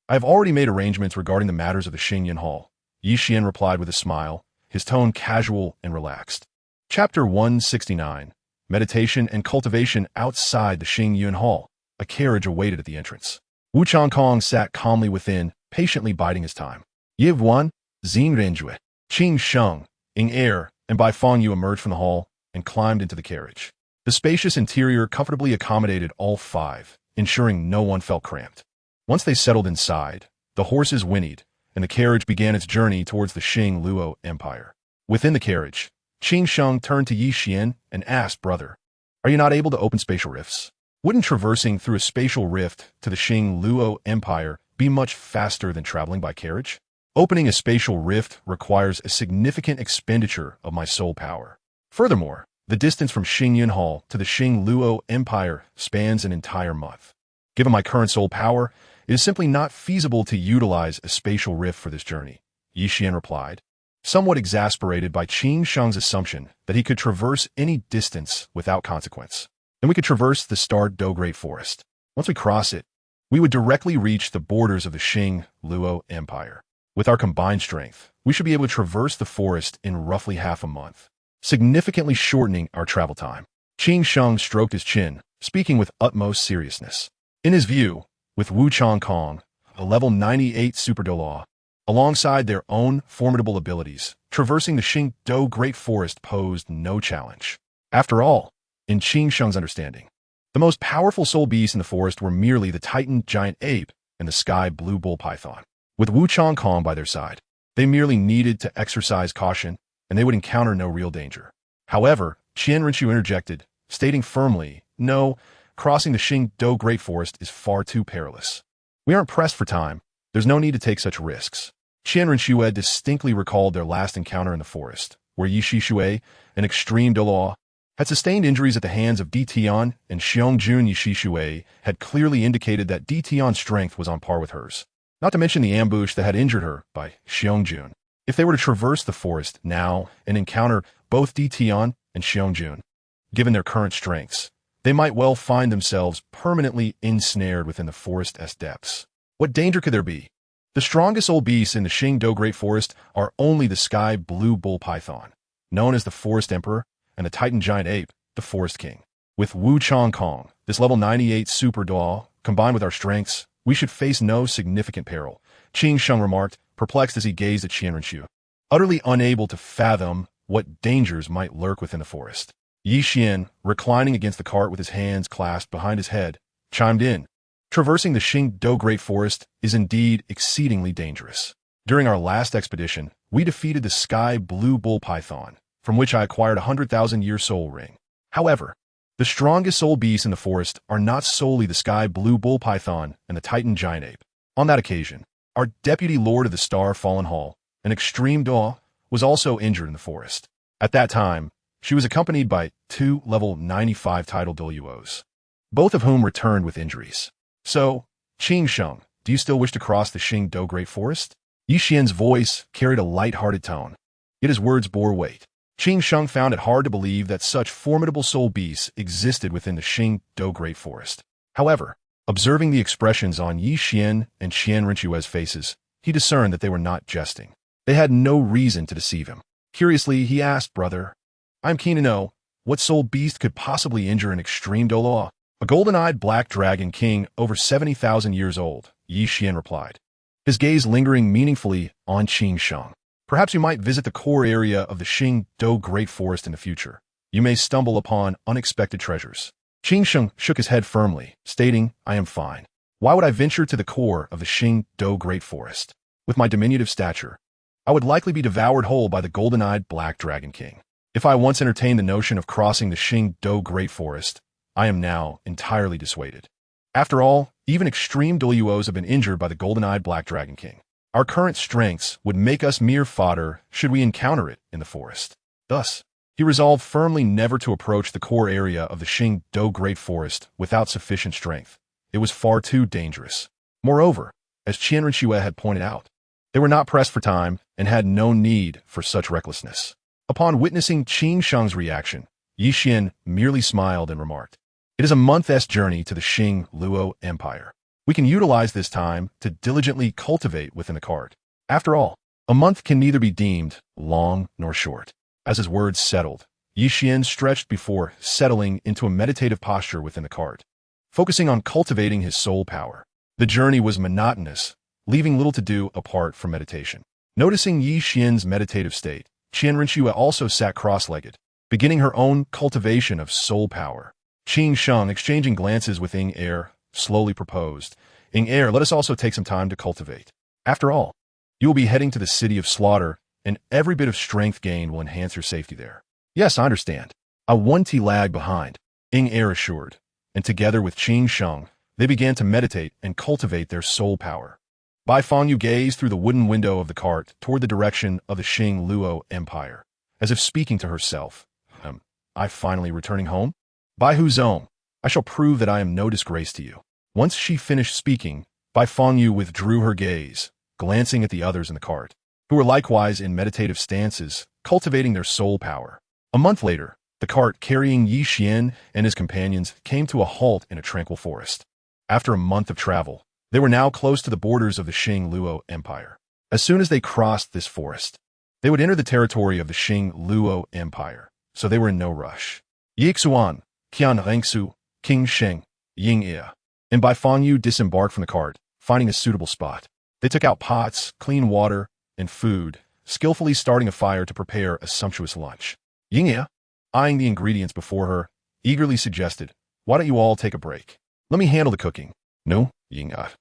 I have already made arrangements regarding the matters of the Xingyan Hall. Yi Qian replied with a smile, his tone casual and relaxed. Chapter 169, Meditation and Cultivation outside the Xingyan Hall. A carriage awaited at the entrance. Wu Changkong sat calmly within, patiently biding his time. Yiv Wan, Xin Renjue, Qing Sheng, Heir, and Bai Fangyu emerged from the hall and climbed into the carriage. The spacious interior comfortably accommodated all five, ensuring no one felt cramped. Once they settled inside, the horses whinnied, and the carriage began its journey towards the Xing-Luo Empire. Within the carriage, Qing Sheng turned to Yi Qian and asked, Brother, are you not able to open spatial rifts? Wouldn't traversing through a spatial rift to the Xing-Luo Empire be much faster than traveling by carriage? Opening a spatial rift requires a significant expenditure of my soul power. Furthermore, the distance from Xingyan Hall to the Xing-Luo Empire spans an entire month. Given my current soul power, it is simply not feasible to utilize a spatial rift for this journey, Yi Qian replied, somewhat exasperated by Qing Sheng's assumption that he could traverse any distance without consequence. Then we could traverse the starred Do Great Forest. Once we cross it, we would directly reach the borders of the Xing-Luo Empire. With our combined strength, we should be able to traverse the forest in roughly half a month, significantly shortening our travel time. Qing Sheng stroked his chin, speaking with utmost seriousness. In his view, with Wu Changkong, a level 98 Super Douluo, alongside their own formidable abilities, traversing the Xing Do Great Forest posed no challenge. After all, in Qin Sheng's understanding. The most powerful soul beasts in the forest were merely the Titan giant ape and the sky blue bull python. With Wu Changkong by their side, they merely needed to exercise caution, and they would encounter no real danger. However, Qian Rinchu interjected, stating firmly, "No, crossing the Qingdao Great Forest is far too perilous. We aren't pressed for time. There's no need to take such risks." Qian Rinchu distinctly recalled their last encounter in the forest, where Yi Shishui, an extreme Douluo, had sustained injuries at the hands of Tian, and Xiangjun Yi Shishui had clearly indicated that Tian's strength was on par with hers. Not to mention the ambush that had injured her by Xiangjun. If they were to traverse the forest now and encounter both Tian and Xiangjun, given their current strengths, they might well find themselves permanently ensnared within the forest's depths. What danger could there be? The strongest old beasts in the Qingdao Great Forest are only the sky blue bull python, known as the Forest Emperor, and the Titan giant ape, the Forest King. With Wu Changkong, this level 98 super Doll, combined with our strengths, we should face no significant peril, Qin Sheng remarked, perplexed as he gazed at Qian Rinchu, utterly unable to fathom what dangers might lurk within the forest. Yi Xian, reclining against the cart with his hands clasped behind his head, chimed in, "Traversing the Qingdao Great Forest is indeed exceedingly dangerous. During our last expedition, we defeated the sky blue bull python, from which I acquired a 100,000-year soul ring. However, the strongest soul beasts in the forest are not solely the sky blue bull python and the Titan giant ape. On that occasion, our deputy lord of the Star Fallen Hall, an extreme Daw, was also injured in the forest. At that time, she was accompanied by 2 level 95 title Douluos, both of whom returned with injuries. So, Qin Sheng, do you still wish to cross the Qingdao Great Forest?" Yi Xian's voice carried a light-hearted tone, yet his words bore weight. Qin Sheng found it hard to believe that such formidable soul beasts existed within the Qingdao Great Forest. However, observing the expressions on Yi Xian and Qian Rinchu's faces, he discerned that they were not jesting. They had no reason to deceive him. Curiously, he asked, "Brother, I'm keen to know, what soul beast could possibly injure an extreme Douluo?" "A golden-eyed black dragon king over 70,000 years old," Yi Xian replied, his gaze lingering meaningfully on Qin Sheng. "Perhaps you might visit the core area of the Qingdao Great Forest in the future. You may stumble upon unexpected treasures." Qin Sheng shook his head firmly, stating, "I am fine. Why would I venture to the core of the Qingdao Great Forest? With my diminutive stature, I would likely be devoured whole by the golden-eyed black dragon king. If I once entertained the notion of crossing the Qingdao Great Forest, I am now entirely dissuaded. After all, even extreme Douluos have been injured by the golden-eyed black dragon king. Our current strengths would make us mere fodder should we encounter it in the forest." Thus, he resolved firmly never to approach the core area of the Qingdao Great Forest without sufficient strength. It was far too dangerous. Moreover, as Qian Rinchu had pointed out, they were not pressed for time and had no need for such recklessness. Upon witnessing Qin Sheng's reaction, Yi Xian merely smiled and remarked, "It is a month's journey to the Luo Empire. We can utilize this time to diligently cultivate within the cart. After all, a month can neither be deemed long nor short." As his words settled, Yi Xian stretched before settling into a meditative posture within the cart, focusing on cultivating his soul power. The journey was monotonous, leaving little to do apart from meditation. Noticing Yi Xian's meditative state, Qian Rinchu also sat cross-legged, beginning her own cultivation of soul power. Qin Sheng, exchanging glances with Air, slowly proposed, "Air, let us also take some time to cultivate. After all, you will be heading to the city of slaughter, and every bit of strength gained will enhance your safety there." "Yes, I understand. I won't lag behind," Air assured, and together with Qin Sheng, they began to meditate and cultivate their soul power. Bai Fangyu gazed through the wooden window of the cart toward the direction of the Luo Empire, as if speaking to herself. "I finally returning home? Bai Huzong, I shall prove that I am no disgrace to you." Once she finished speaking, Bai Fangyu withdrew her gaze, glancing at the others in the cart, who were likewise in meditative stances, cultivating their soul power. A month later, the cart carrying Yi Xian and his companions came to a halt in a tranquil forest. After a month of travel, they were now close to the borders of the Luo Empire. As soon as they crossed this forest, they would enter the territory of the Luo Empire, so they were in no rush. Yixuan, Qian Rengsu, King Sheng, Ying and Bai Fangyu disembarked from the cart, finding a suitable spot. They took out pots, clean water, and food, skillfully starting a fire to prepare a sumptuous lunch. Ying, eyeing the ingredients before her, eagerly suggested, "Why don't you all take a break? Let me handle the cooking." "No, Yinga.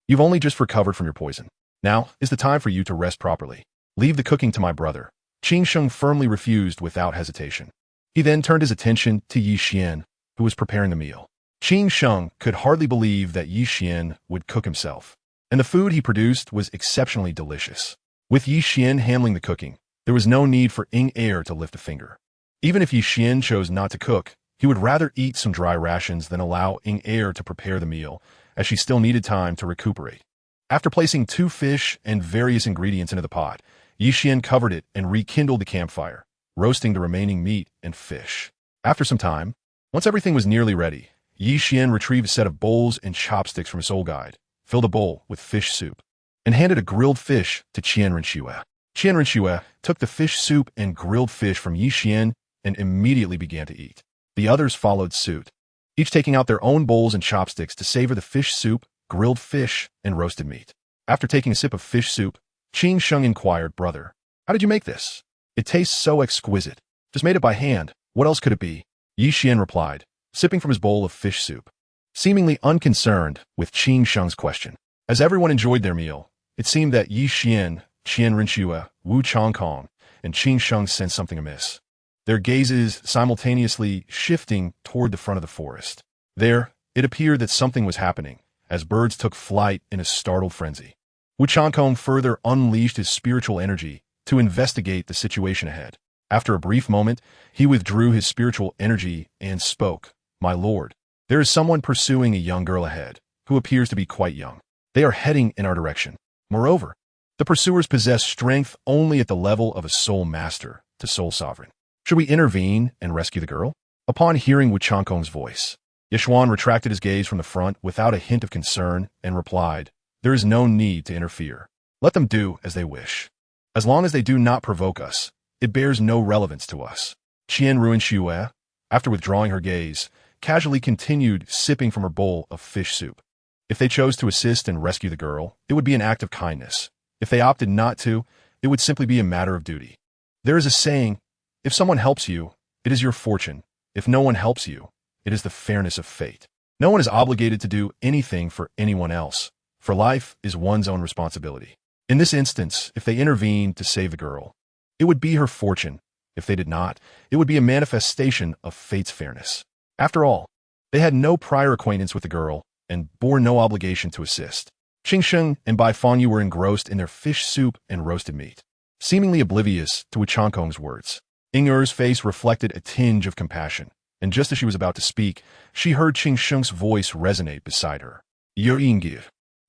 You've only just recovered from your poison. Now is the time for you to rest properly. Leave the cooking to my brother." Qin Sheng firmly refused without hesitation. He then turned his attention to Yi Xian, who was preparing the meal. Qin Sheng could hardly believe that Yi Xian would cook himself, and the food he produced was exceptionally delicious. With Yi Xian handling the cooking, there was no need for IKneeled to lift a finger. Even if Yi Xian chose not to cook, he would rather eat some dry rations than allow IKneeled to prepare the meal, as she still needed time to recuperate. After placing 2 fish and various ingredients into the pot, Yi Xian covered it and rekindled the campfire, roasting the remaining meat and fish. After some time, once everything was nearly ready, Yi Xian retrieved a set of bowls and chopsticks from his soul guide, filled a bowl with fish soup, and handed a grilled fish to Qian Renshue. Qian Renshue took the fish soup and grilled fish from Yi Xian and immediately began to eat. The others followed suit, each taking out their own bowls and chopsticks to savor the fish soup, grilled fish, and roasted meat. After taking a sip of fish soup, Qin Sheng inquired, "Brother, how did you make this? It tastes so exquisite. Just made it by hand. What else could it be?" Yi Xian replied, sipping from his bowl of fish soup, seemingly unconcerned with Qin Sheng's question. As everyone enjoyed their meal, it seemed that Yi Xian, Qian Renshue, Wu Changkong, and Qin Sheng sensed something amiss, their gazes simultaneously shifting toward the front of the forest. There, it appeared that something was happening, as birds took flight in a startled frenzy. Wu Changkong further unleashed his spiritual energy to investigate the situation ahead. After a brief moment, he withdrew his spiritual energy and spoke, "My lord, there is someone pursuing a young girl ahead, who appears to be quite young. They are heading in our direction. Moreover, the pursuers possess strength only at the level of a soul master to soul sovereign. Should we intervene and rescue the girl?" Upon hearing Wu Changkong's voice, Yeshuan retracted his gaze from the front without a hint of concern and replied, "There is no need to interfere. Let them do as they wish. As long as they do not provoke us, it bears no relevance to us." Qian Renshue, after withdrawing her gaze, casually continued sipping from her bowl of fish soup. If they chose to assist and rescue the girl, it would be an act of kindness. If they opted not to, it would simply be a matter of duty. There is a saying, if someone helps you, it is your fortune. If no one helps you, it is the fairness of fate. No one is obligated to do anything for anyone else, for life is one's own responsibility. In this instance, if they intervened to save the girl, it would be her fortune. If they did not, it would be a manifestation of fate's fairness. After all, they had no prior acquaintance with the girl and bore no obligation to assist. Qin Sheng and Bai Fangyu were engrossed in their fish soup and roasted meat, seemingly oblivious to Wu Changkong's words. Ying'er's face reflected a tinge of compassion, and just as she was about to speak, she heard Qin Sheng's voice resonate beside her. "Ying'er,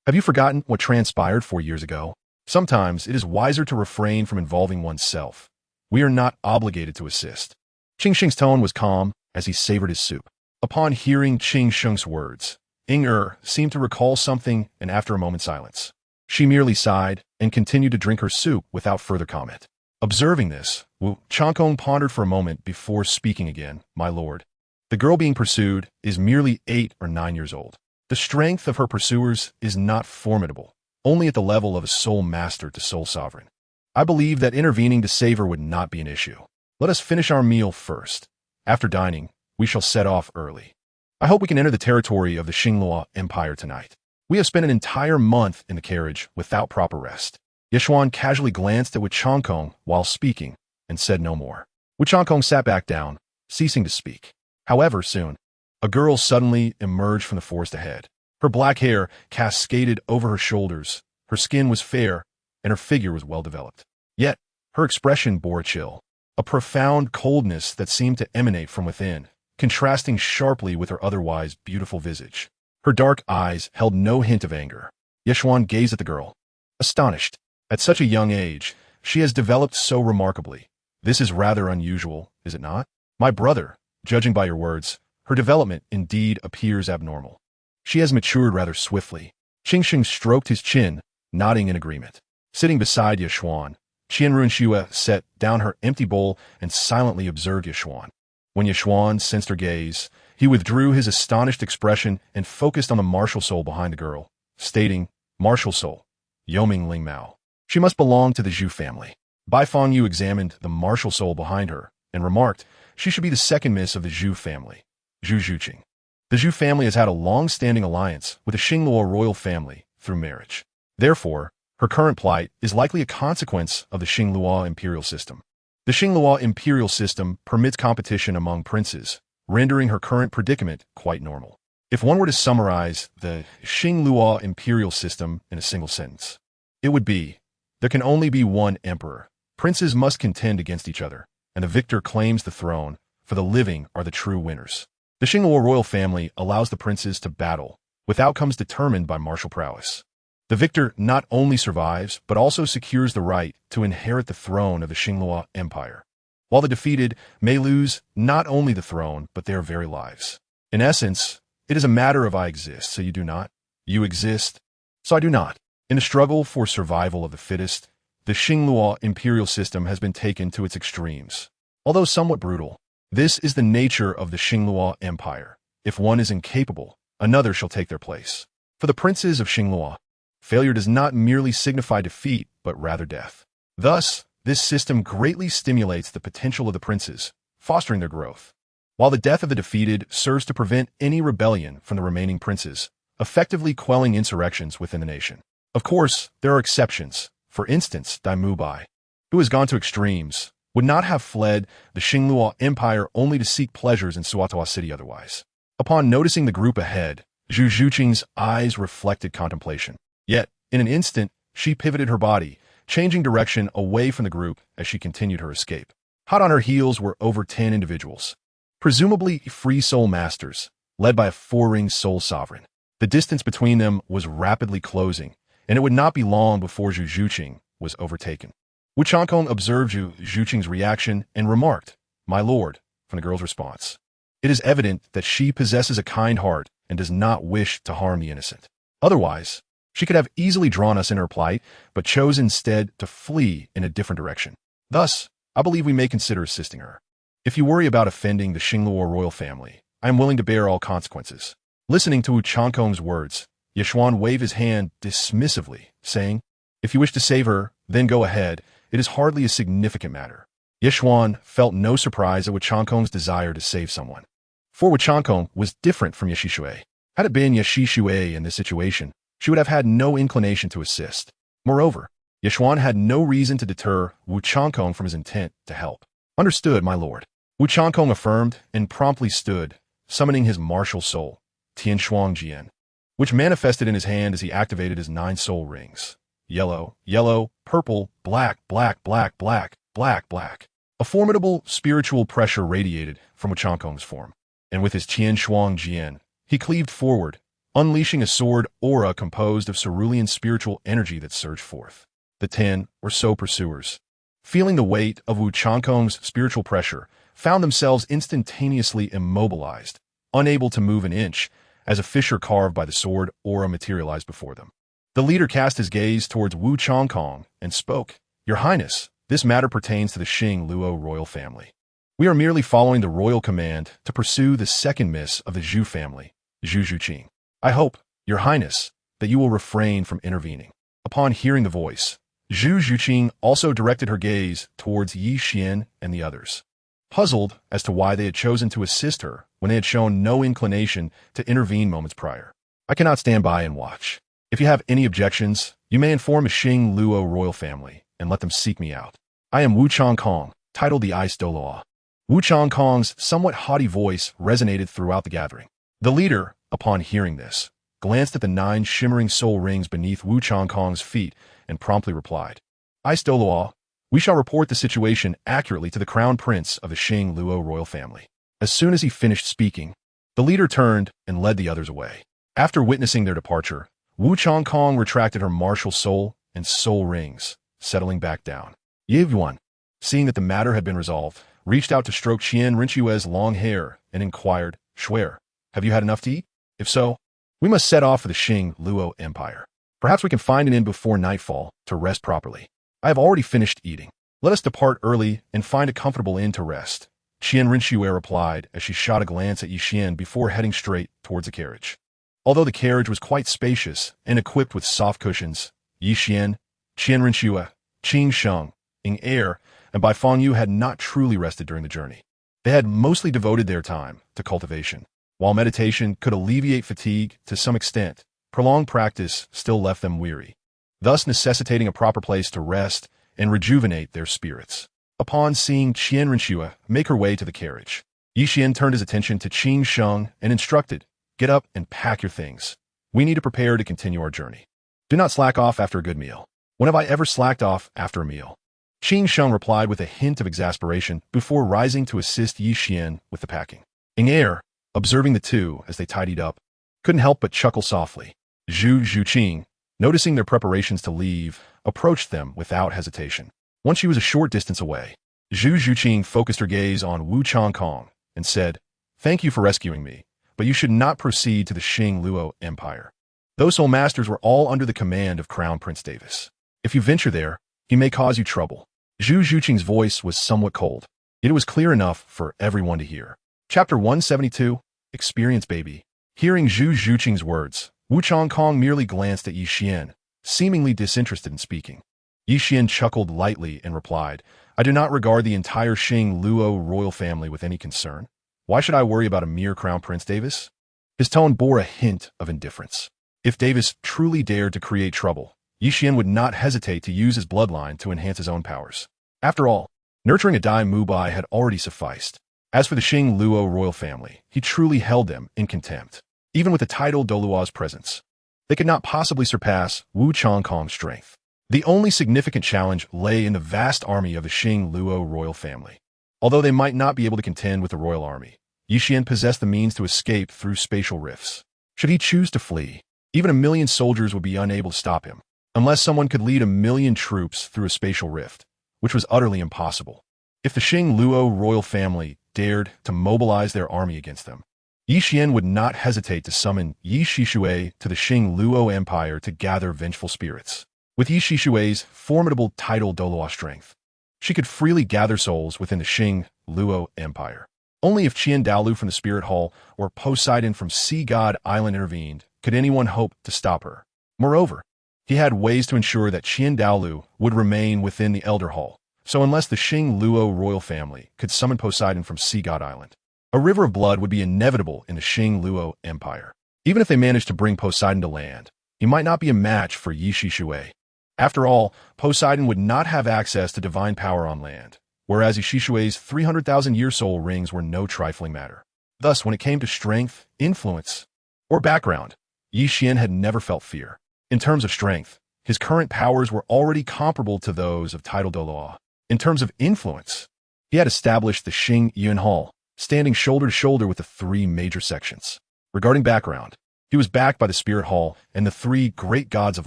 have you forgotten what transpired 4 years ago? Sometimes it is wiser to refrain from involving oneself. We are not obligated to assist." Qin Sheng's tone was calm as he savored his soup. Upon hearing Qin Sheng's words, Ying'er seemed to recall something, and after a moment's silence, she merely sighed and continued to drink her soup without further comment. Observing this, Wu Changkong pondered for a moment before speaking again. "My lord, the girl being pursued is merely 8 or 9 years old. The strength of her pursuers is not formidable, only at the level of a soul master to soul sovereign. I believe that intervening to save her would not be an issue. Let us finish our meal first. After dining, we shall set off early. I hope we can enter the territory of the Xinluo Empire tonight. We have spent an entire month in the carriage without proper rest." Yeshuan casually glanced at Wu Changkong while speaking and said no more. Wu Changkong sat back down, ceasing to speak. However, soon, a girl suddenly emerged from the forest ahead. Her black hair cascaded over her shoulders, her skin was fair, and her figure was well developed. Yet, her expression bore a chill, a profound coldness that seemed to emanate from within, contrasting sharply with her otherwise beautiful visage. Her dark eyes held no hint of anger. Yeshuan gazed at the girl, astonished. At such a young age, she has developed so remarkably. This is rather unusual, is it not? My brother, judging by your words, her development indeed appears abnormal. She has matured rather swiftly. Qin Sheng stroked his chin, nodding in agreement. Sitting beside Yeshuan, Qian Renshue set down her empty bowl and silently observed Yeshuan. When Yeshuan sensed her gaze, he withdrew his astonished expression and focused on the martial soul behind the girl, stating, "Martial soul, Yoming Ling Mao. She must belong to the Zhu family." Bai Fangyu examined the martial soul behind her and remarked, "She should be the second miss of the Zhu family. Zhu Zhuqing. The Zhu family has had a long-standing alliance with the Xingluo royal family through marriage. Therefore, her current plight is likely a consequence of the Xingluo imperial system. The Xingluo imperial system permits competition among princes, rendering her current predicament quite normal. If one were to summarize the Xingluo imperial system in a single sentence, it would be, there can only be one emperor. Princes must contend against each other, and the victor claims the throne, for the living are the true winners. The Xingluo royal family allows the princes to battle, with outcomes determined by martial prowess. The victor not only survives, but also secures the right to inherit the throne of the Xingluo Empire, while the defeated may lose not only the throne, but their very lives. In essence, it is a matter of I exist, so you do not. You exist, so I do not. In the struggle for survival of the fittest, the Xingluo imperial system has been taken to its extremes. Although somewhat brutal, this is the nature of the Xingluo Empire. If one is incapable, another shall take their place. For the princes of Xingluo, failure does not merely signify defeat, but rather death. Thus, this system greatly stimulates the potential of the princes, fostering their growth, while the death of the defeated serves to prevent any rebellion from the remaining princes, effectively quelling insurrections within the nation. Of course, there are exceptions. For instance, Dai Mubai, who has gone to extremes, would not have fled the Xingluo Empire only to seek pleasures in Suatoa City otherwise. Upon noticing the group ahead, Zhu Zhuqing's eyes reflected contemplation. Yet, in an instant, she pivoted her body, changing direction away from the group as she continued her escape. Hot on her heels were over 10 individuals, presumably free soul masters, led by a 4-ring soul sovereign. The distance between them was rapidly closing, and it would not be long before Zhu Zhuqing was overtaken. Wu Changkong observed Zhu Zhuqing's reaction and remarked, "My lord," from the girl's response. It is evident that she possesses a kind heart and does not wish to harm the innocent. Otherwise, she could have easily drawn us in her plight, but chose instead to flee in a different direction. Thus, I believe we may consider assisting her. If you worry about offending the Xingluo royal family, I am willing to bear all consequences. Listening to Wu Changkong's words, Yeshuan waved his hand dismissively, saying, "If you wish to save her, then go ahead. It is hardly a significant matter." Yeshuan felt no surprise at Wu Changkong's desire to save someone. For Wu Changkong was different from Yeshishue. Had it been Yeshishue in this situation, she would have had no inclination to assist. Moreover, Yeshuan had no reason to deter Wu Changkong from his intent to help. "Understood, my lord." Wu Changkong affirmed and promptly stood, summoning his martial soul, Tian Shuang Jian, which manifested in his hand as he activated his 9 soul rings. Yellow, yellow, purple, black, black, black, black, black, black. A formidable spiritual pressure radiated from Wu Changkong's form, and with his Tian Shuang Jian, he cleaved forward, unleashing a sword aura composed of cerulean spiritual energy that surged forth. The 10 or so pursuers, feeling the weight of Wu Changkong's spiritual pressure, found themselves instantaneously immobilized, unable to move an inch, as a fissure carved by the sword aura materialized before them. The leader cast his gaze towards Wu Changkong and spoke, "Your Highness, this matter pertains to the Xingluo royal family. We are merely following the royal command to pursue the second miss of the Zhu family, Zhu Zhuqing. I hope, Your Highness, that you will refrain from intervening." Upon hearing the voice, Zhu Zhuqing also directed her gaze towards Yi Qian and the others, puzzled as to why they had chosen to assist her when they had shown no inclination to intervene moments prior. "I cannot stand by and watch. If you have any objections, you may inform the Xingluo royal family and let them seek me out. I am Wu Changkong, titled the Douluo." Wu Changkong's somewhat haughty voice resonated throughout the gathering. The leader, upon hearing this, glanced at the 9 shimmering soul rings beneath Wu Changkong's feet and promptly replied, "Douluo, we shall report the situation accurately to the crown prince of the Xingluo royal family." As soon as he finished speaking, the leader turned and led the others away. After witnessing their departure, Wu Changkong retracted her martial soul and soul rings, settling back down. Yuan, seeing that the matter had been resolved, reached out to stroke Qian Rinchue's long hair and inquired, "Shuer, have you had enough to eat? If so, we must set off for the Xingluo Empire. Perhaps we can find an inn before nightfall to rest properly. I have already finished eating. Let us depart early and find a comfortable inn to rest." Qian Rinchue replied as she shot a glance at Yi Qian before heading straight towards the carriage. Although the carriage was quite spacious and equipped with soft cushions, Yi Qian, Qian Rinchue, Qing Sheng, Ing Air, and Bai Fangyu had not truly rested during the journey. They had mostly devoted their time to cultivation. While meditation could alleviate fatigue to some extent, prolonged practice still left them weary, thus necessitating a proper place to rest and rejuvenate their spirits. Upon seeing Qian Renshua make her way to the carriage, Yixian turned his attention to Qin Sheng and instructed, "Get up and pack your things. We need to prepare to continue our journey. Do not slack off after a good meal." "When have I ever slacked off after a meal?" Qin Sheng replied with a hint of exasperation before rising to assist Yixian with the packing. Air, observing the two as they tidied up, couldn't help but chuckle softly. Zhu Zhuqing, noticing their preparations to leave, approached them without hesitation. Once she was a short distance away, Zhu Zhuqing focused her gaze on Wu Changkong and said, "Thank you for rescuing me, but you should not proceed to the Xing Luo Empire. Those soul masters were all under the command of Crown Prince Davis. If you venture there, he may cause you trouble." Zhu Zhuqing's voice was somewhat cold, yet it was clear enough for everyone to hear. Chapter 172, Experience Baby. Hearing Zhu Zhuqing's words, Wu Changkong merely glanced at Yixian, seemingly disinterested in speaking. Yixian chuckled lightly and replied, "I do not regard the entire Xing Luo royal family with any concern. Why should I worry about a mere Crown Prince Davis?" His tone bore a hint of indifference. If Davis truly dared to create trouble, Yixian would not hesitate to use his bloodline to enhance his own powers. After all, nurturing a Dai Mubai had already sufficed. As for the Xing Luo royal family, he truly held them in contempt. Even with the title Douluo's presence, they could not possibly surpass Wu Changkong's strength. The only significant challenge lay in the vast army of the Xing Luo royal family. Although they might not be able to contend with the royal army, Yixian possessed the means to escape through spatial rifts. Should he choose to flee, even 1,000,000 soldiers would be unable to stop him, unless someone could lead 1,000,000 troops through a spatial rift, which was utterly impossible. If the Xing Luo royal family dared to mobilize their army against them, Yixian would not hesitate to summon Yi Shishui to the Xing Luo Empire to gather vengeful spirits. With Yi Shishui's formidable title Douluo strength, she could freely gather souls within the Xing Luo Empire. Only if Qian Dalu from the Spirit Hall or Poseidon from Sea God Island intervened could anyone hope to stop her. Moreover, he had ways to ensure that Qian Dalu would remain within the Elder Hall, so unless the Xing Luo royal family could summon Poseidon from Sea God Island, a river of blood would be inevitable in the Xing Luo Empire. Even if they managed to bring Poseidon to land, he might not be a match for Yi Shishui. After all, Poseidon would not have access to divine power on land, whereas Yi Shishui's 300,000-year soul rings were no trifling matter. Thus, when it came to strength, influence, or background, Yixian had never felt fear. In terms of strength, his current powers were already comparable to those of title Douluo. In terms of influence, he had established the Xing Yuan Hall, standing shoulder to shoulder with the three major sections. Regarding background, he was backed by the Spirit Hall and the three great gods of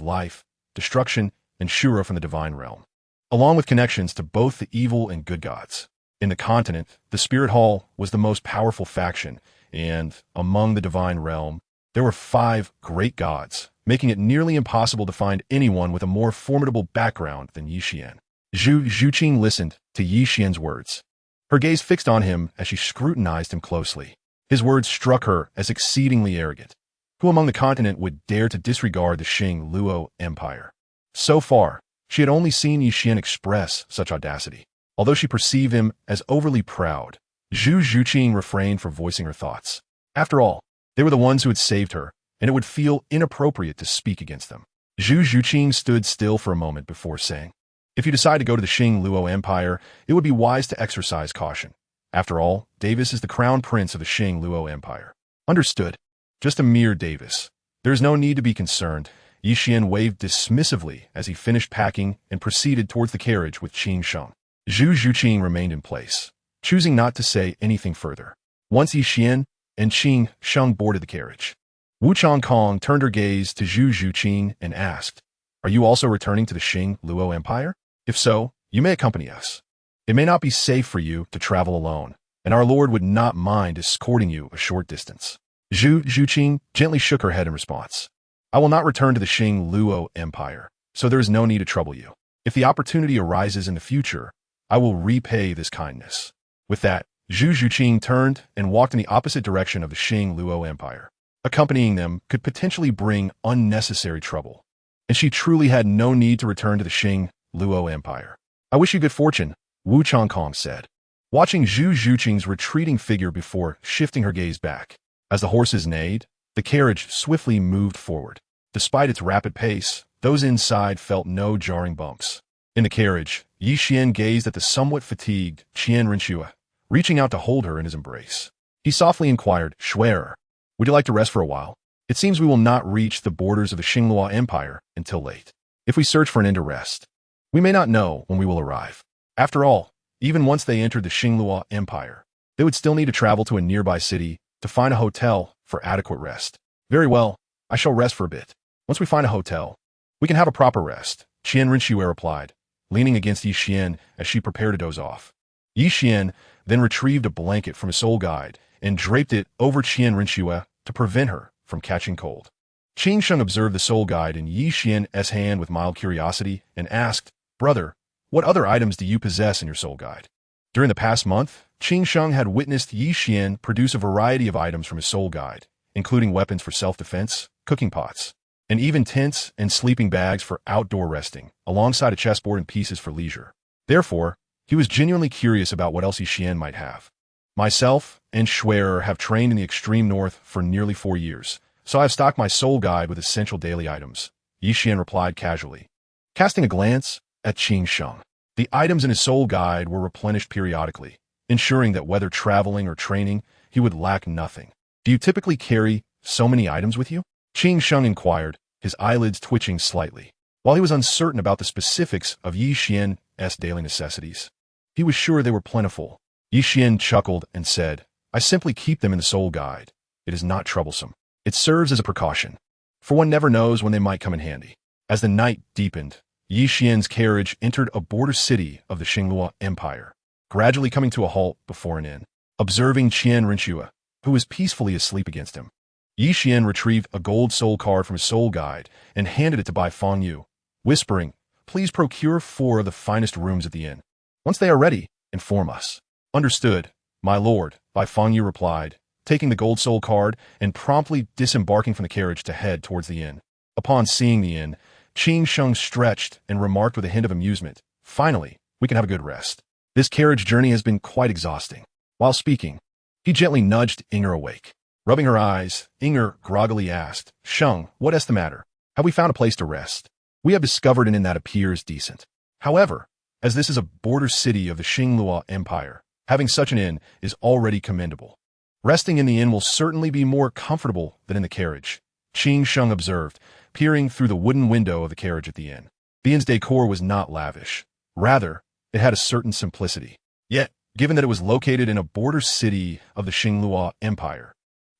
life, destruction, and Shura from the divine realm, along with connections to both the evil and good gods. In the continent, the Spirit Hall was the most powerful faction, and among the divine realm, there were 5 great gods, making it nearly impossible to find anyone with a more formidable background than Yixian. Zhu Zhuqing listened to Yixian's words, her gaze fixed on him as she scrutinized him closely. His words struck her as exceedingly arrogant. Who among the continent would dare to disregard the Xing Luo Empire? So far, she had only seen Yixian express such audacity. Although she perceived him as overly proud, Zhu Zhuqing refrained from voicing her thoughts. After all, they were the ones who had saved her, and it would feel inappropriate to speak against them. Zhu Zhuqing stood still for a moment before saying, "If you decide to go to the Xing Luo Empire, it would be wise to exercise caution. After all, Davis is the crown prince of the Xing Luo Empire." "Understood. Just a mere Davis. There is no need to be concerned." Yixian waved dismissively as he finished packing and proceeded towards the carriage with Qin Sheng. Zhu Zhuqing remained in place, choosing not to say anything further. Once Yixian and Qin Sheng boarded the carriage, Wu Changkong turned her gaze to Zhu Zhuqing and asked, "Are you also returning to the Xing Luo Empire? If so, you may accompany us. It may not be safe for you to travel alone, and our Lord would not mind escorting you a short distance." Zhu Zhuqing gently shook her head in response. "I will not return to the Xing Luo Empire, so there is no need to trouble you. If the opportunity arises in the future, I will repay this kindness." With that, Zhu Zhuqing turned and walked in the opposite direction of the Xing Luo Empire. Accompanying them could potentially bring unnecessary trouble, and she truly had no need to return to the Xing Luo Empire. "I wish you good fortune," Wu Changkong said. watching Zhu Zhuqing's retreating figure before shifting her gaze back. As the horses neighed, the carriage swiftly moved forward. Despite its rapid pace, those inside felt no jarring bumps. In the carriage, Yi Xian gazed at the somewhat fatigued Qian Renshua, reaching out to hold her in his embrace. He softly inquired, "Schwerer, would you like to rest for a while? It seems we will not reach the borders of the Xinghua Empire until late. If we search for an inn to rest, we may not know when we will arrive." After all, even once they entered the Xinghua Empire, they would still need to travel to a nearby city to find a hotel for adequate rest. "Very well, I shall rest for a bit. Once we find a hotel, we can have a proper rest," Qian Renshua replied, leaning against Yi Xian as she prepared to doze off. Yi Xian then retrieved a blanket from his soul guide and draped it over Qian Renshua to prevent her from catching cold. Qing Sheng observed the soul guide in Yi Xian's hand with mild curiosity and asked, "Brother, what other items do you possess in your soul guide?" During the past month, Qing Sheng had witnessed Yi Xian produce a variety of items from his soul guide, including weapons for self-defense, cooking pots, and even tents and sleeping bags for outdoor resting, alongside a chessboard and pieces for leisure. Therefore, he was genuinely curious about what else Yi Xian might have. "Myself and Schwerer have trained in the extreme north for nearly 4 years, so I have stocked my soul guide with essential daily items," Yi Xian replied casually. Casting a glance at Qing Sheng, the items in his soul guide were replenished periodically, ensuring that whether traveling or training, he would lack nothing. "Do you typically carry so many items with you?" Qing Sheng inquired, his eyelids twitching slightly. While he was uncertain about the specifics of Yi Xian's daily necessities, he was sure they were plentiful. Yi Xian chuckled and said, "I simply keep them in the soul guide. It is not troublesome. It serves as a precaution, for one never knows when they might come in handy." As the night deepened, Yi Xian's carriage entered a border city of the Xinghua Empire, gradually coming to a halt before an inn. Observing Qian Renshua, who was peacefully asleep against him, Yi Xian retrieved a gold soul card from his soul guide and handed it to Bai Fengyu, whispering, "Please procure 4 of the finest rooms at the inn. Once they are ready, inform us." "Understood, my lord," Bai Fengyu replied, taking the gold soul card and promptly disembarking from the carriage to head towards the inn. Upon seeing the inn, Qing Sheng stretched and remarked with a hint of amusement, "Finally, we can have a good rest. This carriage journey has been quite exhausting." While speaking, he gently nudged Inger awake. Rubbing her eyes, Inger groggily asked, "Sheng, what is the matter? Have we found a place to rest? We have discovered an inn that appears decent. However, as this is a border city of the Xinghua Empire, having such an inn is already commendable. Resting in the inn will certainly be more comfortable than in the carriage," Qing Sheng observed, peering through the wooden window of the carriage at the inn. The inn's decor was not lavish. Rather, it had a certain simplicity. Yet, given that it was located in a border city of the Xinghua Empire,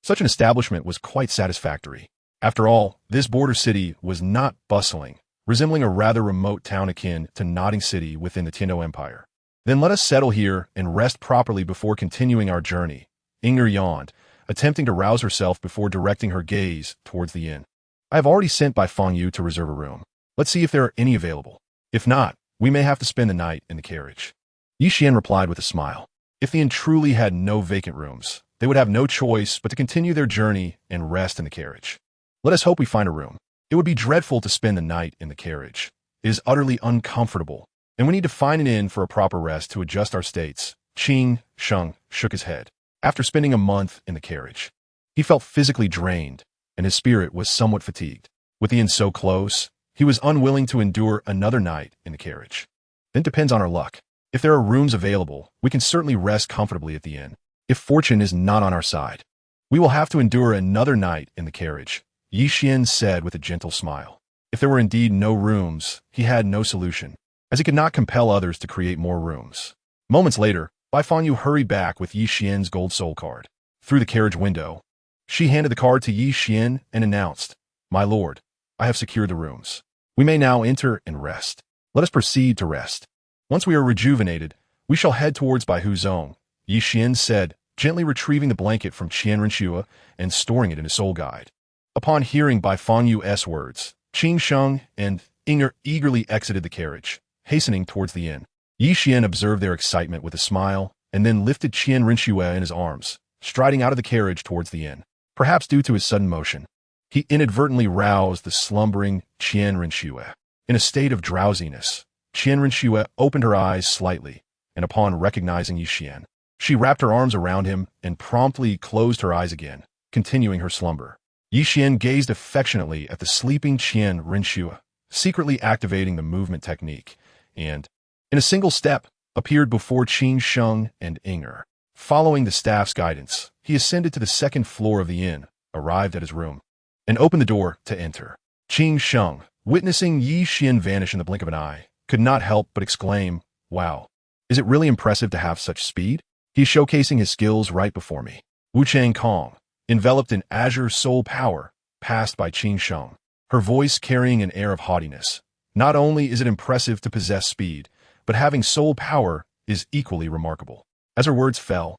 such an establishment was quite satisfactory. After all, this border city was not bustling, resembling a rather remote town akin to Nodding City within the Tindo Empire. "Then let us settle here and rest properly before continuing our journey," Inger yawned, attempting to rouse herself before directing her gaze towards the inn. "I have already sent Bai Fengyu to reserve a room. Let's see if there are any available. If not, we may have to spend the night in the carriage." Yi Xian replied with a smile. If the inn truly had no vacant rooms, they would have no choice but to continue their journey and rest in the carriage. "Let us hope we find a room. It would be dreadful to spend the night in the carriage. It is utterly uncomfortable, and we need to find an inn for a proper rest to adjust our states." Qing Sheng shook his head. After spending a month in the carriage, he felt physically drained, and his spirit was somewhat fatigued. With the inn so close, he was unwilling to endure another night in the carriage. "Then depends on our luck. If there are rooms available, we can certainly rest comfortably at the inn. If fortune is not on our side, we will have to endure another night in the carriage," Yi Xian said with a gentle smile. If there were indeed no rooms, he had no solution, as he could not compel others to create more rooms. Moments later, Bai Fengyu hurried back with Yi Xian's gold soul card. Through the carriage window, she handed the card to Yi Xian and announced, "My lord, I have secured the rooms. We may now enter and rest. Let us proceed to rest. Once we are rejuvenated, we shall head towards Baihu Zong," Yi Xian said, gently retrieving the blanket from Qian Renshua and storing it in his soul guide. Upon hearing Bai Fengyu's words, Qing Sheng and Inger eagerly exited the carriage, hastening towards the inn. Yi Xian observed their excitement with a smile, and then lifted Qian Renshua in his arms, striding out of the carriage towards the inn. Perhaps due to his sudden motion, he inadvertently roused the slumbering Qian Renshua. In a state of drowsiness, Qian Renshua opened her eyes slightly, and upon recognizing Yi Qian, she wrapped her arms around him and promptly closed her eyes again, continuing her slumber. Yi Qian gazed affectionately at the sleeping Qian Renshua, secretly activating the movement technique, and, in a single step, appeared before Qin Sheng and Inger. Following the staff's guidance, he ascended to the second floor of the inn, arrived at his room, and opened the door to enter. Qin Sheng, witnessing Yi Qian vanish in the blink of an eye, could not help but exclaim, "Wow, is it really impressive to have such speed? He's showcasing his skills right before me." Wu Chang Kong, enveloped in azure soul power, passed by Qin Sheng, her voice carrying an air of haughtiness. Not only is it impressive to possess speed, but having soul power is equally remarkable. As her words fell,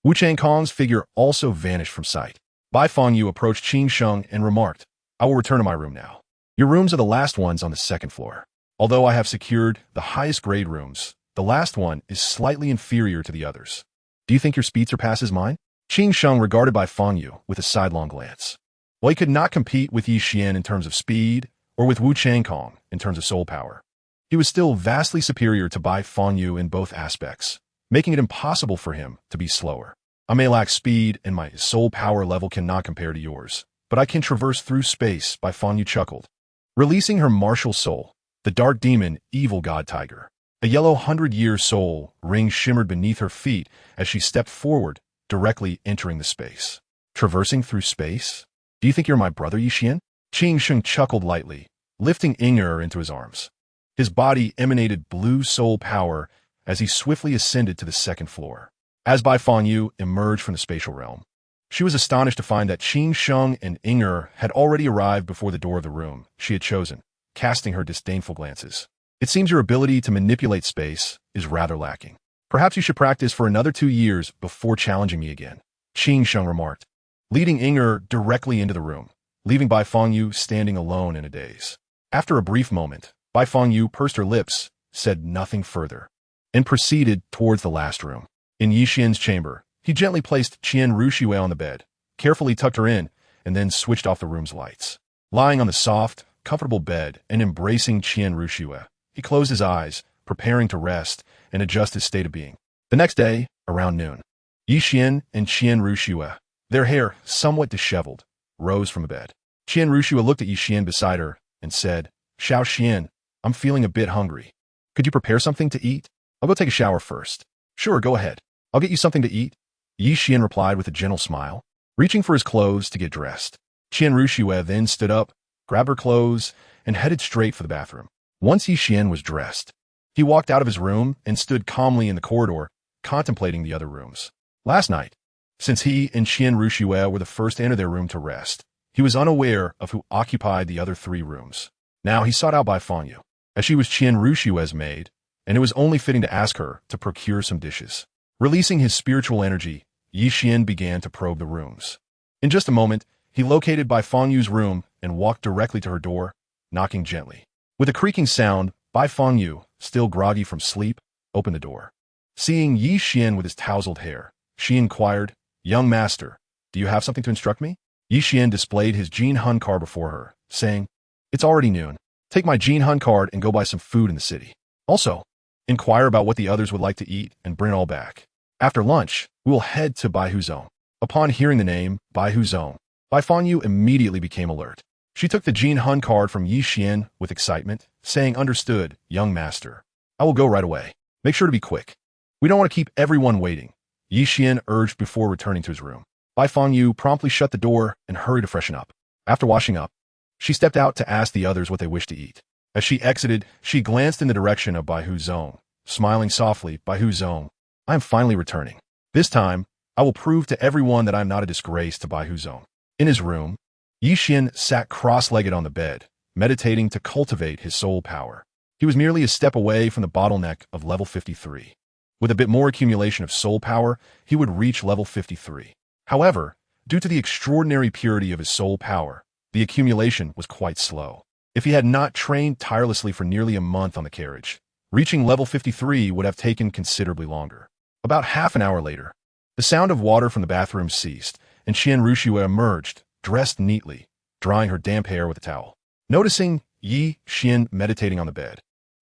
Wu Chang Kong's figure also vanished from sight. Bai Fangyu approached Qin Sheng and remarked, "I will return to my room now. Your rooms are the last ones on the second floor. Although I have secured the highest grade rooms, the last one is slightly inferior to the others. Do you think your speed surpasses mine?" Qin Sheng regarded Bai Fangyu with a sidelong glance. While he could not compete with Yi Qian in terms of speed, or with Wu Changkong in terms of soul power, he was still vastly superior to Bai Fangyu in both aspects, making it impossible for him to be slower. "I may lack speed, and my soul power level cannot compare to yours, but I can traverse through space," Bai Fangyu chuckled. Releasing her martial soul, the dark demon, evil god tiger, a yellow 100-year soul ring shimmered beneath her feet as she stepped forward, directly entering the space. "Traversing through space? Do you think you're my brother, Yi Qian?" Qin Sheng chuckled lightly, lifting Inger into his arms. His body emanated blue soul power as he swiftly ascended to the second floor. As Bai Fangyu emerged from the spatial realm, she was astonished to find that Qin Sheng and Inger had already arrived before the door of the room she had chosen, casting her disdainful glances. "It seems your ability to manipulate space is rather lacking. Perhaps you should practice for another 2 years before challenging me again," Qin Sheng remarked, leading Inger directly into the room, leaving Bai Fangyu standing alone in a daze. After a brief moment, Bai Fangyu pursed her lips, said nothing further, and proceeded towards the last room. In Yi Qian's chamber, he gently placed Qian Ruxue on the bed, carefully tucked her in, and then switched off the room's lights. Lying on the soft, comfortable bed and embracing Qian Ruxue, he closed his eyes, preparing to rest and adjust his state of being. The next day, around noon, Yi Qian and Qian Ruxue, their hair somewhat disheveled, rose from the bed. Qian Ruxue looked at Yi Qian beside her and said, "Xiao Qian, I'm feeling a bit hungry. Could you prepare something to eat? I'll go take a shower first." "Sure, go ahead. I'll get you something to eat," Yi Qian replied with a gentle smile, reaching for his clothes to get dressed. Qian Ruxue then stood up, grabbed her clothes, and headed straight for the bathroom. Once Yi Qian was dressed, he walked out of his room and stood calmly in the corridor, contemplating the other rooms. Last night, since he and Qian Ruxue were the first to enter their room to rest, he was unaware of who occupied the other 3 rooms. Now he sought out Bai Fangyu, as she was Qian Ruxue's maid, and it was only fitting to ask her to procure some dishes. Releasing his spiritual energy, Yi Qian began to probe the rooms. In just a moment, he located Bai Fangyu's room and walked directly to her door, knocking gently. With a creaking sound, Bai Fangyu, still groggy from sleep, opened the door. Seeing Yi Qian with his tousled hair, she inquired, "Young master, do you have something to instruct me?" Yi Qian displayed his Jin Hun card before her, saying, "It's already noon. Take my Jin Hun card and go buy some food in the city. Also, inquire about what the others would like to eat and bring it all back. After lunch, we will head to Baihuzong." Upon hearing the name, Baihuzong, Bai Fangyu immediately became alert. She took the Jin Hun card from Yi Qian with excitement, saying, "Understood, young master. I will go right away. Make sure to be quick. We don't want to keep everyone waiting," Yi Qian urged before returning to his room. Bai Fangyu promptly shut the door and hurried to freshen up. After washing up, she stepped out to ask the others what they wished to eat. As she exited, she glanced in the direction of Baihuzong, smiling softly. "Baihuzong, I am finally returning. This time, I will prove to everyone that I am not a disgrace to Baihuzong." In his room, Yi Qian sat cross-legged on the bed, meditating to cultivate his soul power. He was merely a step away from the bottleneck of level 53. With a bit more accumulation of soul power, he would reach level 53. However, due to the extraordinary purity of his soul power, the accumulation was quite slow. If he had not trained tirelessly for nearly a month on the carriage, reaching level 53 would have taken considerably longer. About half an hour later, the sound of water from the bathroom ceased, and Qian Ruxue emerged, dressed neatly, drying her damp hair with a towel. Noticing Yi Qian meditating on the bed,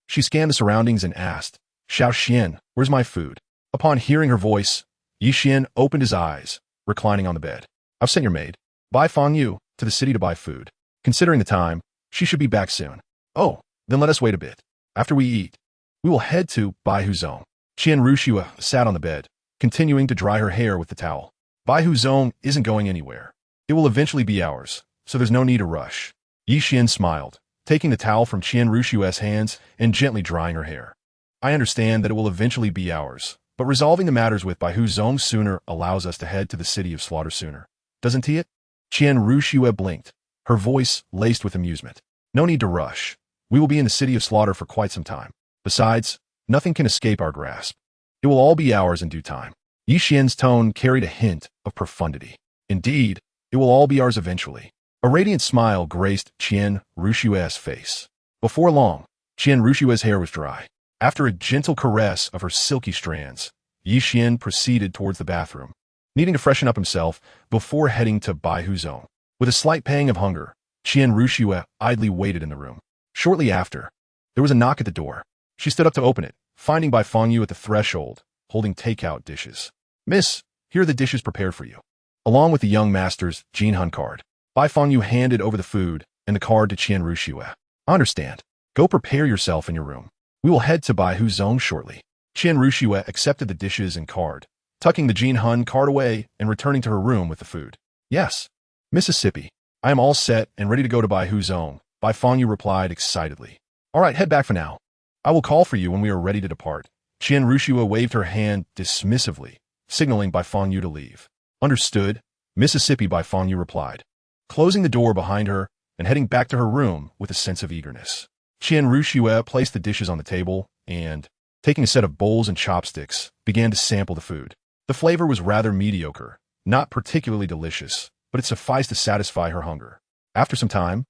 she scanned the surroundings and asked, Xiao Qian, where's my food? Upon hearing her voice, Yi Qian opened his eyes, reclining on the bed. I've sent your maid, Bai Fangyu, to the city to buy food. Considering the time, she should be back soon. Oh, then let us wait a bit. After we eat, we will head to Bai Huzong. Qian Rushua sat on the bed, continuing to dry her hair with the towel. Bai Huzong isn't going anywhere. It will eventually be ours, so there's no need to rush. Yi Qian smiled, taking the towel from Qian Rushua's hands and gently drying her hair. I understand that it will eventually be ours, but resolving the matters with Bai Huzong sooner allows us to head to the city of slaughter sooner. Doesn't it? Qian Rushua blinked, her voice laced with amusement. No need to rush. We will be in the city of slaughter for quite some time. Besides, nothing can escape our grasp. It will all be ours in due time. Yi Qian's tone carried a hint of profundity. Indeed, it will all be ours eventually. A radiant smile graced Qian Rushua's face. Before long, Qian Rushua's hair was dry. After a gentle caress of her silky strands, Yi Qian proceeded towards the bathroom, needing to freshen up himself before heading to Bai Huzong. With a slight pang of hunger, Qian Rushua idly waited in the room. Shortly after, there was a knock at the door. She stood up to open it, finding Bai Fangyu at the threshold, holding takeout dishes. Miss, here are the dishes prepared for you. Along with the young master's Jinhun card, Bai Fangyu handed over the food and the card to Qian Rushua. I understand. Go prepare yourself in your room. We will head to Bai Huzong shortly. Qian Rushua accepted the dishes and card, tucking the Jinhun card away and returning to her room with the food. Yes, Mississippi. I am all set and ready to go to Bai Huzong, Bai Fangyu replied excitedly. All right, head back for now. I will call for you when we are ready to depart. Qian Rushua waved her hand dismissively, signaling Bai Fangyu to leave. Understood, Mississippi, Bai Fangyu replied, closing the door behind her and heading back to her room with a sense of eagerness. Qian Rushua placed the dishes on the table and, taking a set of bowls and chopsticks, began to sample the food. The flavor was rather mediocre, not particularly delicious, but it sufficed to satisfy her hunger. After some time,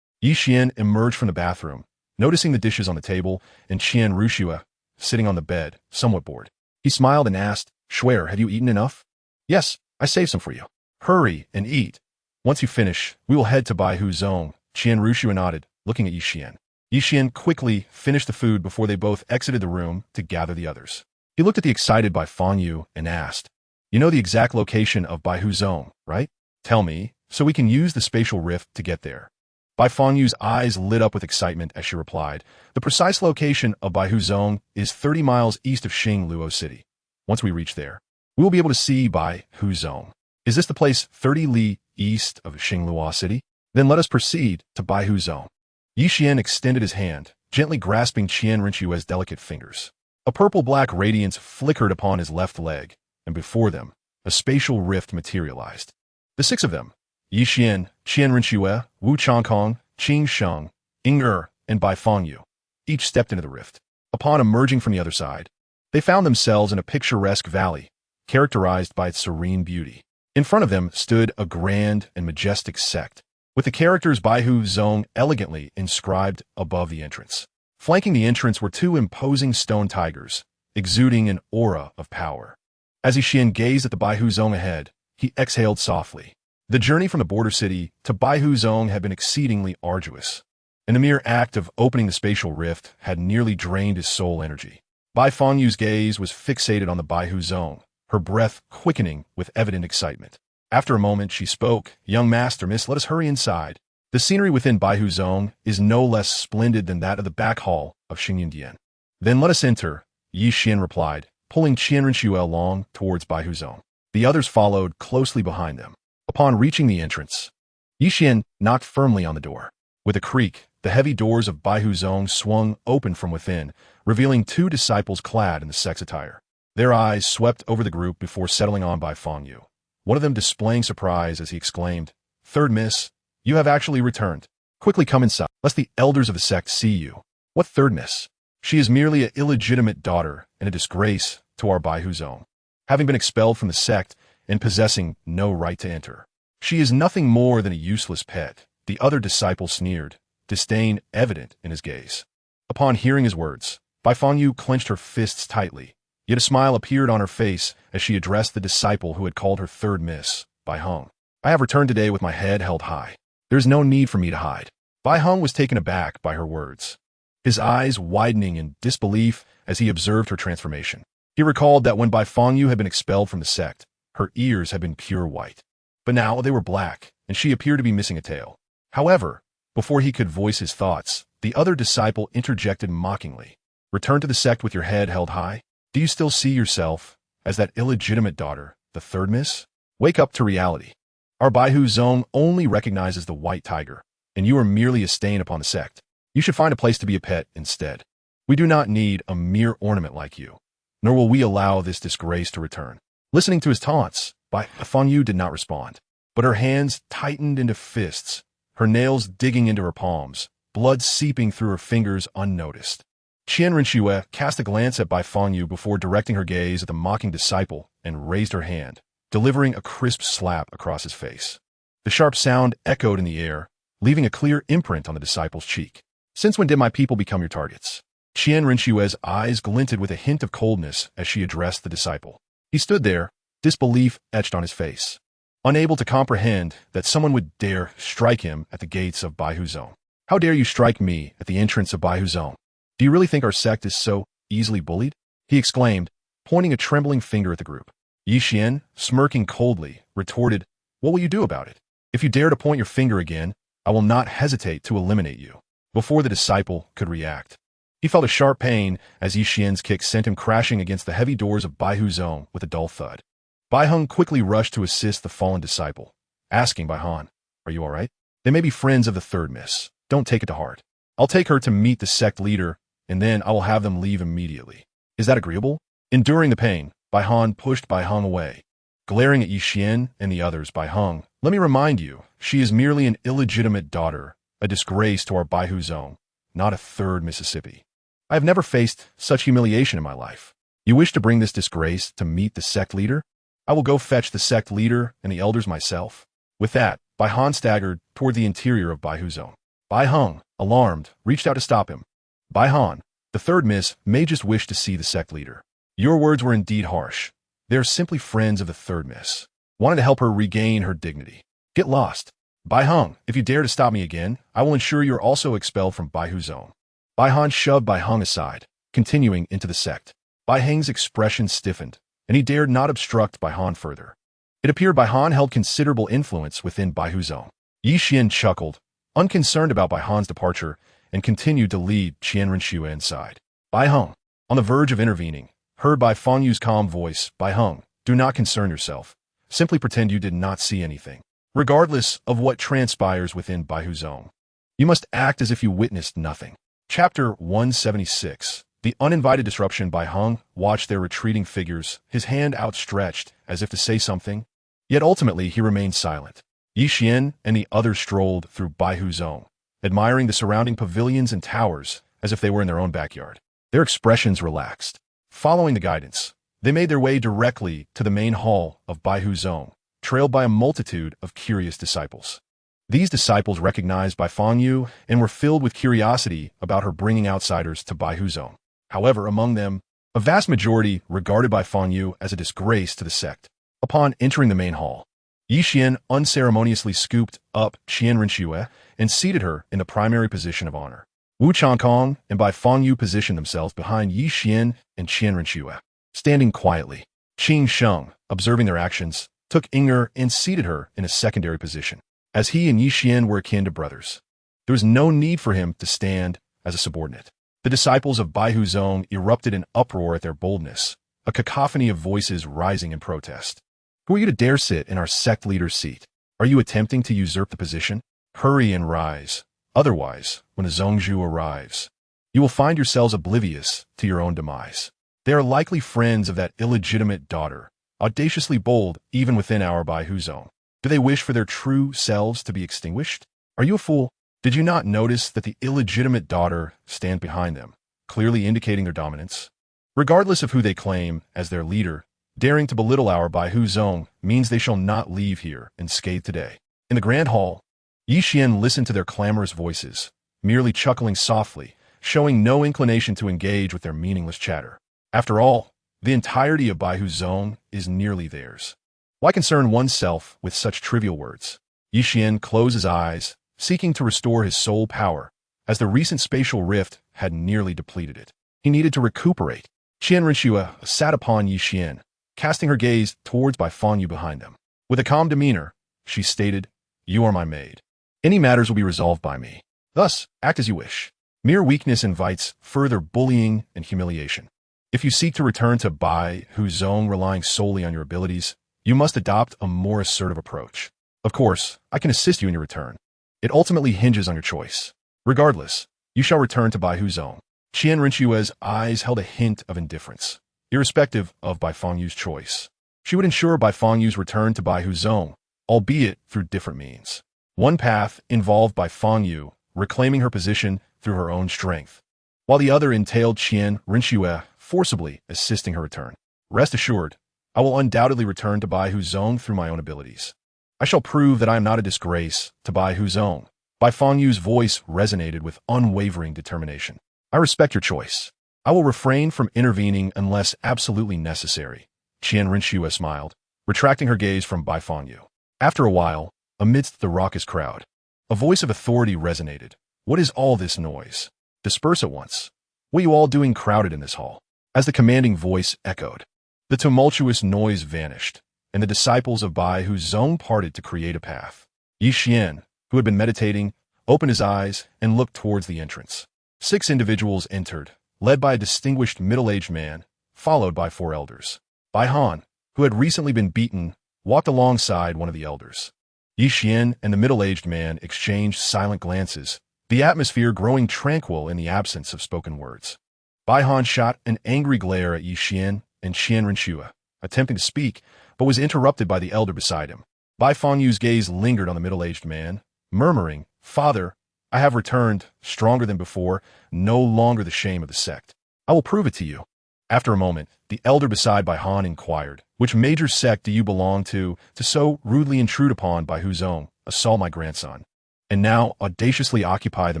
Yi Qian emerged from the bathroom, noticing the dishes on the table and Qian Rushua sitting on the bed, somewhat bored. He smiled and asked, Schwer, have you eaten enough? Yes, I saved some for you. Hurry and eat. Once you finish, we will head to Bai Huzong. Qian Rushua nodded, looking at Yi Qian. Yi Qian quickly finished the food before they both exited the room to gather the others. He looked at the excited Bai Fangyu and asked, You know the exact location of Bai Huzong, right? Tell me, so we can use the spatial rift to get there. Bai Fangyu's eyes lit up with excitement as she replied, The precise location of Bai Huzong is 30 miles east of Luo City. Once we reach there, we will be able to see Bai Huzong. Is this the place 30 li east of Luo City? Then let us proceed to Bai Huzong. Yi Qian extended his hand, gently grasping Qian Rinshua's delicate fingers. A purple-black radiance flickered upon his left leg, and before them, a spatial rift materialized. The six of them, Yi Qian, Qian Rinshua, Wu Changkong, Qing Sheng, Ing and Bai Fangyu, each stepped into the rift. Upon emerging from the other side, they found themselves in a picturesque valley, characterized by its serene beauty. In front of them stood a grand and majestic sect, with the characters Bai Huzong elegantly inscribed above the entrance. Flanking the entrance were two imposing stone tigers, exuding an aura of power. As Yi Qian gazed at the Bai Huzong ahead, he exhaled softly. The journey from the border city to Bai Huzong had been exceedingly arduous, and the mere act of opening the spatial rift had nearly drained his soul energy. Bai Fangyu's gaze was fixated on the Bai Huzong, her breath quickening with evident excitement. After a moment, she spoke, Young master, miss, let us hurry inside. The scenery within Bai Huzong is no less splendid than that of the back hall of Xinjiang. Then let us enter, Yi Qian replied, pulling Qian Rinshua along towards Bai Huzong. The others followed closely behind them. Upon reaching the entrance, Yi Qian knocked firmly on the door. With a creak, the heavy doors of Bai Huzong swung open from within, revealing two disciples clad in the sex attire. Their eyes swept over the group before settling on Bai Fangyu. One of them displaying surprise as he exclaimed, Third miss, you have actually returned. Quickly come inside, lest the elders of the sect see you. What third miss? She is merely an illegitimate daughter and a disgrace to our Bai Huzong, having been expelled from the sect and possessing no right to enter. She is nothing more than a useless pet, the other disciple sneered, disdain evident in his gaze. Upon hearing his words, Bai Fangyu clenched her fists tightly, yet a smile appeared on her face as she addressed the disciple who had called her third miss, Bai Hong. I have returned today with my head held high. There is no need for me to hide. Bai Hong was taken aback by her words, his eyes widening in disbelief as he observed her transformation. He recalled that when Bai Fangyu had been expelled from the sect, her ears had been pure white. But now they were black, and she appeared to be missing a tail. However, before he could voice his thoughts, the other disciple interjected mockingly. "Return to the sect with your head held high? Do you still see yourself as that illegitimate daughter, the third miss? Wake up to reality. Our Baihu Zong only recognizes the white tiger, and you are merely a stain upon the sect. You should find a place to be a pet instead. We do not need a mere ornament like you, nor will we allow this disgrace to return." Listening to his taunts, Bai Fangyu did not respond, but her hands tightened into fists, her nails digging into her palms, blood seeping through her fingers unnoticed. Qian Renxue cast a glance at Bai Fangyu before directing her gaze at the mocking disciple and raised her hand, delivering a crisp slap across his face. The sharp sound echoed in the air, leaving a clear imprint on the disciple's cheek. "Since when did my people become your targets?" Qian Renxue's eyes glinted with a hint of coldness as she addressed the disciple. He stood there, disbelief etched on his face, unable to comprehend that someone would dare strike him at the gates of Baihu Zone. "How dare you strike me at the entrance of Baihu Zone? Do you really think our sect is so easily bullied?" he exclaimed, pointing a trembling finger at the group. Yi Xian, smirking coldly, retorted, "What will you do about it? If you dare to point your finger again, I will not hesitate to eliminate you." Before the disciple could react, he felt a sharp pain as Yi Xian's kick sent him crashing against the heavy doors of Baihu Zone with a dull thud. Bai Heng quickly rushed to assist the fallen disciple, asking Bai Han, "Are you all right? They may be friends of the third miss. Don't take it to heart. I'll take her to meet the sect leader, and then I will have them leave immediately. Is that agreeable?" Enduring the pain, Bai Han pushed Bai Heng away. Glaring at Yi Xian and the others, Bai Heng, "Let me remind you, she is merely an illegitimate daughter, a disgrace to our Baihu Zone, not a third Mississippi. I have never faced such humiliation in my life. You wish to bring this disgrace to meet the sect leader? I will go fetch the sect leader and the elders myself." With that, Bai Han staggered toward the interior of Baihu Zone. Bai Heng, alarmed, reached out to stop him. "Bai Han, the third miss may just wish to see the sect leader. Your words were indeed harsh. They are simply friends of the third miss. Wanted to help her regain her dignity. Get lost. Bai Heng, if you dare to stop me again, I will ensure you are also expelled from Baihu Zone." Bai Han shoved Bai Heng aside, continuing into the sect. Bai Heng's expression stiffened, and he dared not obstruct Bai Han further. It appeared Bai Han held considerable influence within Baihu Zone. Yi Xian chuckled, unconcerned about Bai Han's departure, and continued to lead Qian Renxue inside. Bai Heng, on the verge of intervening, heard Bai Fangyu's calm voice, "Bai Heng, do not concern yourself. Simply pretend you did not see anything. Regardless of what transpires within Baihu Zone, you must act as if you witnessed nothing." Chapter 176. The uninvited disruption. Bai Heng watched their retreating figures, his hand outstretched as if to say something, yet ultimately he remained silent. Yi Xian and the others strolled through Baihu Zone, admiring the surrounding pavilions and towers as if they were in their own backyard. Their expressions relaxed. Following the guidance, they made their way directly to the main hall of Baihu Zone, trailed by a multitude of curious disciples. These disciples recognized Bai Fangyu and were filled with curiosity about her bringing outsiders to Baihu Zone. However, among them, a vast majority regarded Bai Fangyu as a disgrace to the sect. Upon entering the main hall, Yi Xian unceremoniously scooped up Qian Renxue and seated her in the primary position of honor. Wu Changkong and Bai Fangyu positioned themselves behind Yi Xian and Qian Renxue. Standing quietly, Qing Sheng, observing their actions, took Inger and seated her in a secondary position. As he and Yi Xian were akin to brothers, there was no need for him to stand as a subordinate. The disciples of Baihu Zone erupted in uproar at their boldness, a cacophony of voices rising in protest. "Who are you to dare sit in our sect leader's seat? Are you attempting to usurp the position? Hurry and rise. Otherwise, when a Zongzhu arrives, you will find yourselves oblivious to your own demise. They are likely friends of that illegitimate daughter, audaciously bold even within our Baihu Zone. Do they wish for their true selves to be extinguished? Are you a fool? Did you not notice that the illegitimate daughter stands behind them, clearly indicating their dominance? Regardless of who they claim as their leader, daring to belittle our Baihu Zone means they shall not leave here unscathed today." In the grand hall, Yi Xian listened to their clamorous voices, merely chuckling softly, showing no inclination to engage with their meaningless chatter. After all, the entirety of Baihu Zone is nearly theirs. Why concern oneself with such trivial words? Yi Xian closed his eyes, seeking to restore his soul power, as the recent spatial rift had nearly depleted it. He needed to recuperate. Qian Renshua sat upon Yi Xian, casting her gaze towards Bai Fangyu behind them. With a calm demeanor, she stated, "You are my maid. Any matters will be resolved by me. Thus, act as you wish." Mere weakness invites further bullying and humiliation. If you seek to return to Bai Huzong relying solely on your abilities, you must adopt a more assertive approach. Of course, I can assist you in your return. It ultimately hinges on your choice. Regardless, you shall return to Bai Huzong. Qian Renshua's eyes held a hint of indifference, irrespective of Bai Fangyu's choice. She would ensure Bai Fangyu's return to Bai Huzong, albeit through different means. One path involved Bai Fangyu reclaiming her position through her own strength, while the other entailed Qian Renshua forcibly assisting her return. Rest assured, I will undoubtedly return to Bai Huzong through my own abilities. I shall prove that I am not a disgrace to Bai Huzong. Bai Fangyu's voice resonated with unwavering determination. I respect your choice. I will refrain from intervening unless absolutely necessary. Qian Renshua smiled, retracting her gaze from Bai Fangyu. After a while, amidst the raucous crowd, a voice of authority resonated. What is all this noise? Disperse at once. What are you all doing crowded in this hall? As the commanding voice echoed, the tumultuous noise vanished, and the disciples of Bai Huzong parted to create a path. Yi Xian, who had been meditating, opened his eyes and looked towards the entrance. 6 individuals entered, led by a distinguished middle-aged man, followed by 4 elders. Bai Han, who had recently been beaten, walked alongside one of the elders. Yi Xian and the middle-aged man exchanged silent glances, the atmosphere growing tranquil in the absence of spoken words. Bai Han shot an angry glare at Yi Xian and Qian Renshua, attempting to speak, but was interrupted by the elder beside him. Bai Fangyu's gaze lingered on the middle-aged man, murmuring, "Father, I have returned, stronger than before, no longer the shame of the sect. I will prove it to you." After a moment, the elder beside Bai Han inquired, "Which major sect do you belong to so rudely intrude upon Bai Huzong, assault my grandson, and now audaciously occupy the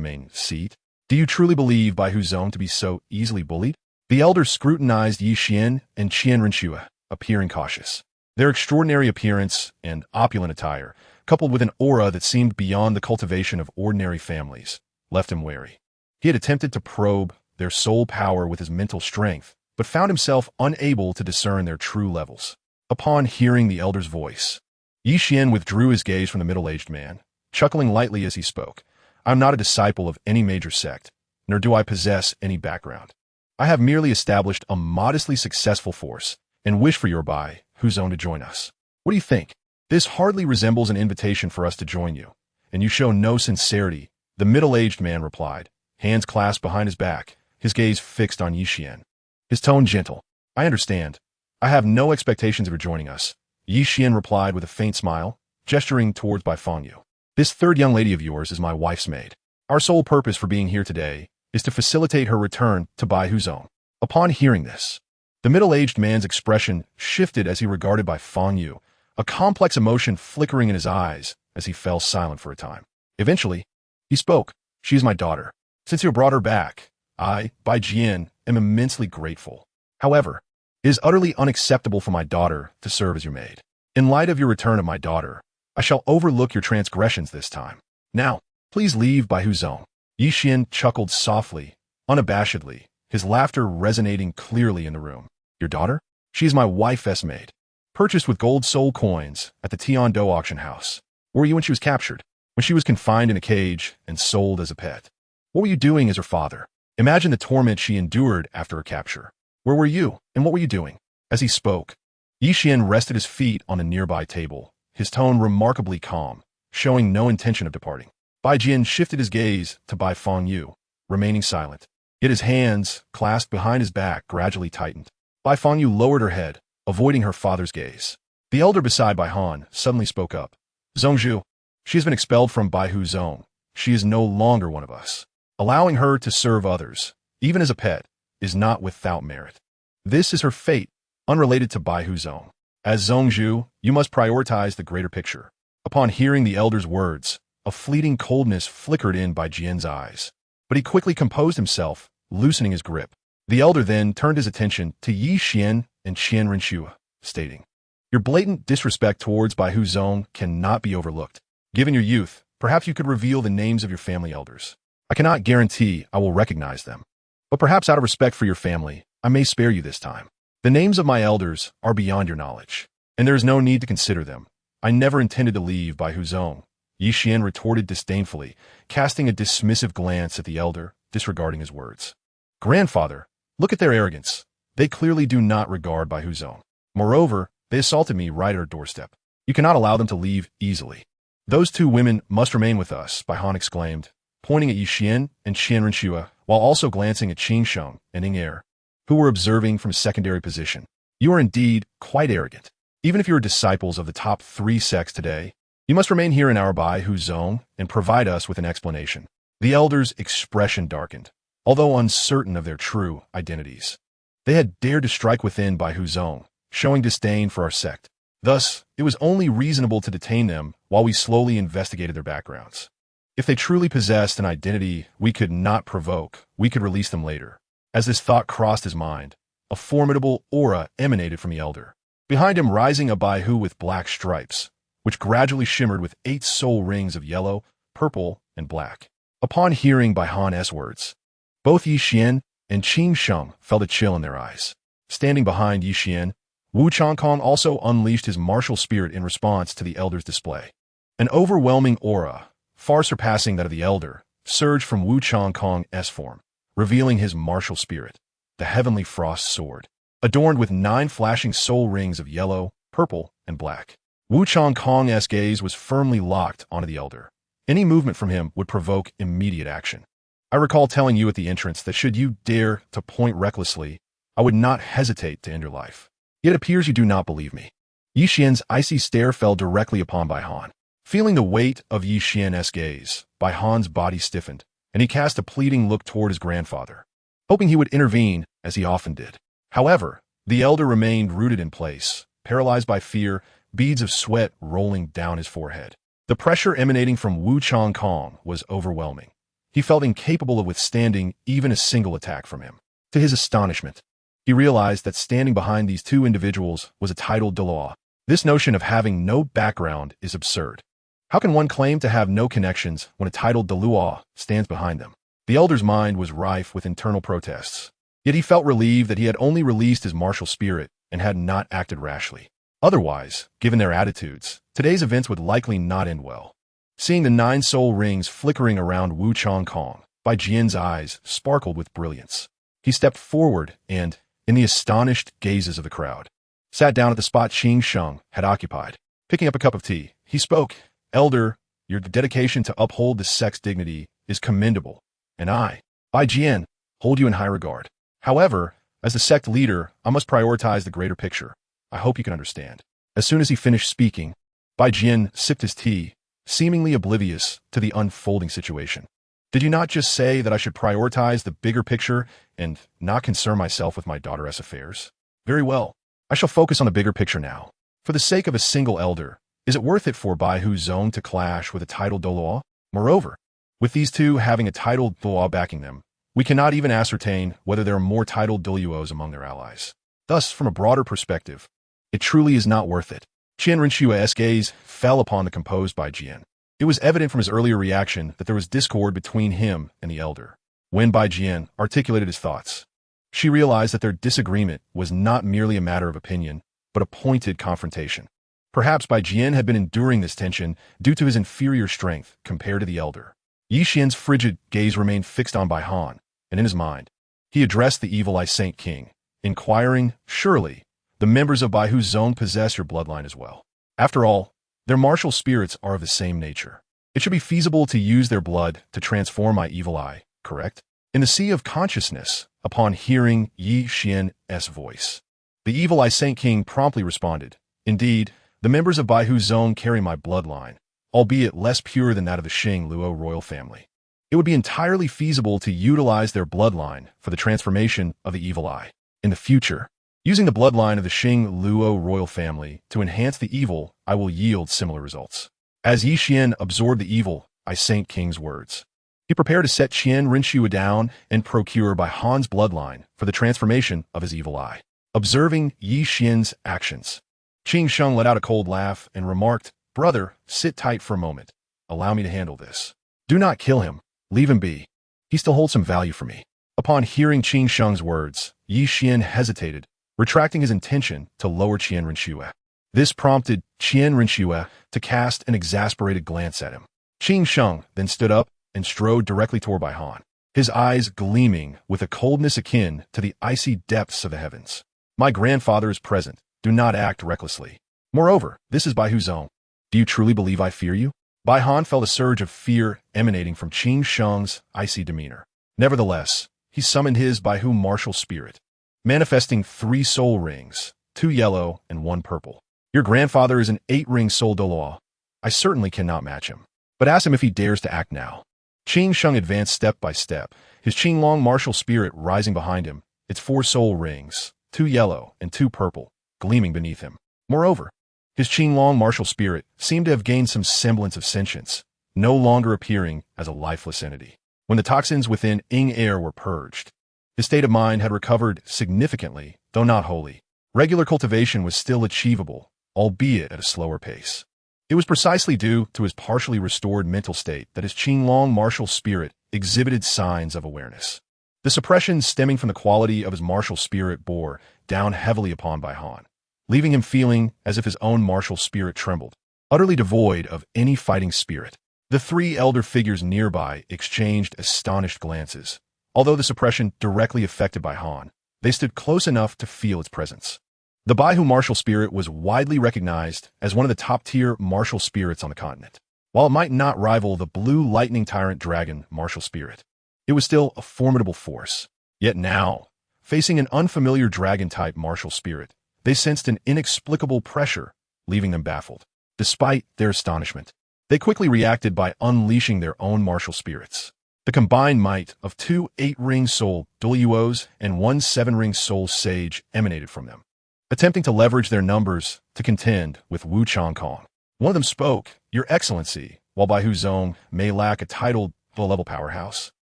main seat? Do you truly believe Bai Huzong to be so easily bullied?" The elder scrutinized Yi Xian and Qian Renshua, appearing cautious. Their extraordinary appearance and opulent attire, coupled with an aura that seemed beyond the cultivation of ordinary families, left him wary. He had attempted to probe their soul power with his mental strength, but found himself unable to discern their true levels. Upon hearing the elder's voice, Yi Xian withdrew his gaze from the middle-aged man, chuckling lightly as he spoke. "I am not a disciple of any major sect, nor do I possess any background. I have merely established a modestly successful force and wish for your Bai Huzong to join us. What do you think? This hardly resembles an invitation for us to join you, and you show no sincerity," the middle-aged man replied, hands clasped behind his back, his gaze fixed on Yi Xian. His tone gentle. "I understand. I have no expectations of your joining us," Yi Xian replied with a faint smile, gesturing towards Bai Fangyu. "This third young lady of yours is my wife's maid. Our sole purpose for being here today is to facilitate her return to Bai Huzong." Upon hearing this, the middle-aged man's expression shifted as he regarded Bai Fangyu, a complex emotion flickering in his eyes as he fell silent for a time. Eventually, he spoke. "She is my daughter. Since you brought her back, I, Bai Jian, am immensely grateful. However, it is utterly unacceptable for my daughter to serve as your maid. In light of your return of my daughter, I shall overlook your transgressions this time. Now, please leave Bai Huzong." Yi Xian chuckled softly, unabashedly, his laughter resonating clearly in the room. "Your daughter? She is my wife's maid, purchased with gold soul coins at the Tiando auction house. Where were you when she was captured? When she was confined in a cage and sold as a pet? What were you doing as her father? Imagine the torment she endured after her capture. Where were you, and what were you doing?" As he spoke, Yi Xian rested his feet on a nearby table, his tone remarkably calm, showing no intention of departing. Bai Jian shifted his gaze to Bai Fangyu, remaining silent. Yet his hands, clasped behind his back, gradually tightened. Bai Fangyu lowered her head, avoiding her father's gaze. The elder beside Bai Han suddenly spoke up. "Zhongzhu, she has been expelled from Bai Huzong. She is no longer one of us. Allowing her to serve others, even as a pet, is not without merit. This is her fate, unrelated to Bai Huzong. As Zhongzhu, you must prioritize the greater picture." Upon hearing the elder's words, a fleeting coldness flickered in Bai Jian's eyes, but he quickly composed himself, loosening his grip. The elder then turned his attention to Yi Xian and Qian Renshua, stating, "Your blatant disrespect towards Bai Huzong cannot be overlooked. Given your youth, perhaps you could reveal the names of your family elders. I cannot guarantee I will recognize them. But perhaps out of respect for your family, I may spare you this time. The names of my elders are beyond your knowledge, and there is no need to consider them. I never intended to leave by Huzong, Yi Qian retorted disdainfully, casting a dismissive glance at the elder, disregarding his words. Grandfather, look at their arrogance. They clearly do not regard Bai Huzong. Moreover, they assaulted me right at our doorstep. You cannot allow them to leave easily. Those two women must remain with us, Bai Han exclaimed, pointing at Yi Qian and Qian Renshua, while also glancing at Qing Sheng and Ning Er, who were observing from a secondary position. You are indeed quite arrogant. Even if you are disciples of the top 3 sects today, you must remain here in our Bai Huzong and provide us with an explanation. The elder's expression darkened, although uncertain of their true identities. They had dared to strike within Bai Huzong, showing disdain for our sect. Thus, it was only reasonable to detain them while we slowly investigated their backgrounds. If they truly possessed an identity we could not provoke, we could release them later. As this thought crossed his mind, a formidable aura emanated from the elder. Behind him rising a Baihu with black stripes, which gradually shimmered with 8 soul rings of yellow, purple, and black. Upon hearing Bai Han's words, both Yi Qian and Qing Sheng felt a chill in their eyes. Standing behind Yi Qian, Wu Changkong also unleashed his martial spirit in response to the elder's display. An overwhelming aura, far surpassing that of the elder, surged from Wu Changkong's form, revealing his martial spirit, the Heavenly Frost Sword, adorned with 9 flashing soul rings of yellow, purple, and black. Wu Changkong's gaze was firmly locked onto the elder. Any movement from him would provoke immediate action. I recall telling you at the entrance that should you dare to point recklessly, I would not hesitate to end your life. Yet it appears you do not believe me. Yi Qian's icy stare fell directly upon Bai Han. Feeling the weight of Yi Qian's gaze, Bai Han's body stiffened, and he cast a pleading look toward his grandfather, hoping he would intervene as he often did. However, the elder remained rooted in place, paralyzed by fear, beads of sweat rolling down his forehead. The pressure emanating from Wu Changkong was overwhelming. He felt incapable of withstanding even a single attack from him. To his astonishment, he realized that standing behind these two individuals was a titled Douluo. This notion of having no background is absurd. How can one claim to have no connections when a titled Douluo stands behind them? The elder's mind was rife with internal protests. Yet he felt relieved that he had only released his martial spirit and had not acted rashly. Otherwise, given their attitudes, today's events would likely not end well. Seeing the 9 soul rings flickering around Wu Changkong, Bai Jian's eyes sparkled with brilliance. He stepped forward and, in the astonished gazes of the crowd, sat down at the spot Qing Sheng had occupied. Picking up a cup of tea, he spoke, Elder, your dedication to uphold the sect's dignity is commendable, and I, Bai Jian, hold you in high regard. However, as the sect leader, I must prioritize the greater picture. I hope you can understand. As soon as he finished speaking, Bai Jian sipped his tea, seemingly oblivious to the unfolding situation. Did you not just say that I should prioritize the bigger picture and not concern myself with my daughter's affairs? Very well. I shall focus on the bigger picture now. For the sake of a single elder, is it worth it for Bai Huzong to clash with a titled Douluo? Moreover, with these two having a titled Douluo backing them, we cannot even ascertain whether there are more titled Douluos among their allies. Thus, from a broader perspective, it truly is not worth it. Qian Renshua's gaze fell upon the composed Bai Jian. It was evident from his earlier reaction that there was discord between him and the elder. When Bai Jian articulated his thoughts, she realized that their disagreement was not merely a matter of opinion, but a pointed confrontation. Perhaps Bai Jian had been enduring this tension due to his inferior strength compared to the elder. Yi Qian's frigid gaze remained fixed on Bai Han, and in his mind, he addressed the evil-eye Saint King, inquiring, surely, the members of Bai Huzong possess your bloodline as well. After all, their martial spirits are of the same nature. It should be feasible to use their blood to transform my evil eye, correct? In the sea of consciousness, upon hearing Yi Qian's voice, the evil-eye Saint King promptly responded, indeed, the members of Bai Huzong carry my bloodline, albeit less pure than that of the Xing Luo royal family. It would be entirely feasible to utilize their bloodline for the transformation of the evil eye. In the future, using the bloodline of the Xing Luo royal family to enhance the evil, I will yield similar results. As Yi Qian absorbed the evil, I Saint King's words. He prepared to set Qian Renshua down and procure Bai Han's bloodline for the transformation of his evil eye. Observing Yi Qian's actions, Qing Sheng let out a cold laugh and remarked, Brother, sit tight for a moment. Allow me to handle this. Do not kill him. Leave him be. He still holds some value for me. Upon hearing Qin Sheng's words, Yi Xian hesitated, retracting his intention to lower Qian Renshue. This prompted Qian Renshue to cast an exasperated glance at him. Qin Sheng then stood up and strode directly toward Bai Han, his eyes gleaming with a coldness akin to the icy depths of the heavens. My grandfather is present. Do not act recklessly. Moreover, this is Bai Huzong. Do you truly believe I fear you? Bai Han felt a surge of fear emanating from Qin Sheng's icy demeanor. Nevertheless, he summoned his Bai Hu martial spirit, manifesting 3 soul rings, 2 yellow and 1 purple. Your grandfather is an 8-ring soul Douluo. I certainly cannot match him. But ask him if he dares to act now. Qin Sheng advanced step by step, his Qinglong martial spirit rising behind him, its 4 soul rings, 2 yellow and 2 purple, gleaming beneath him. Moreover, his Qinglong martial spirit seemed to have gained some semblance of sentience, no longer appearing as a lifeless entity. When the toxins within Ing air were purged, his state of mind had recovered significantly, though not wholly. Regular cultivation was still achievable, albeit at a slower pace. It was precisely due to his partially restored mental state that his Qinglong martial spirit exhibited signs of awareness. The suppression stemming from the quality of his martial spirit bore down heavily upon Bai Han, leaving him feeling as if his own martial spirit trembled, utterly devoid of any fighting spirit. The 3 elder figures nearby exchanged astonished glances. Although the suppression directly affected Bai Han, they stood close enough to feel its presence. The Bai Hu martial spirit was widely recognized as one of the top-tier martial spirits on the continent. While it might not rival the blue lightning tyrant dragon martial spirit, it was still a formidable force. Yet now, facing an unfamiliar dragon-type martial spirit, they sensed an inexplicable pressure, leaving them baffled. Despite their astonishment, they quickly reacted by unleashing their own martial spirits. The combined might of 2 8-ring soul Douluos and 1 7-ring soul sage emanated from them, attempting to leverage their numbers to contend with Wu Changkong. One of them spoke, Your Excellency, while Bai Huzong may lack a titled low-level powerhouse,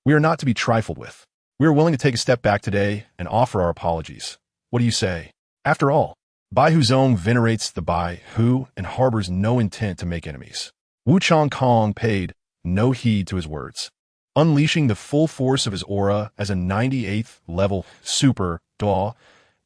we are not to be trifled with. We are willing to take a step back today and offer our apologies. What do you say? After all, Bai Huzong venerates the Bai Hu and harbors no intent to make enemies. Wu Changkong paid no heed to his words, unleashing the full force of his aura as a 98th level super Duo,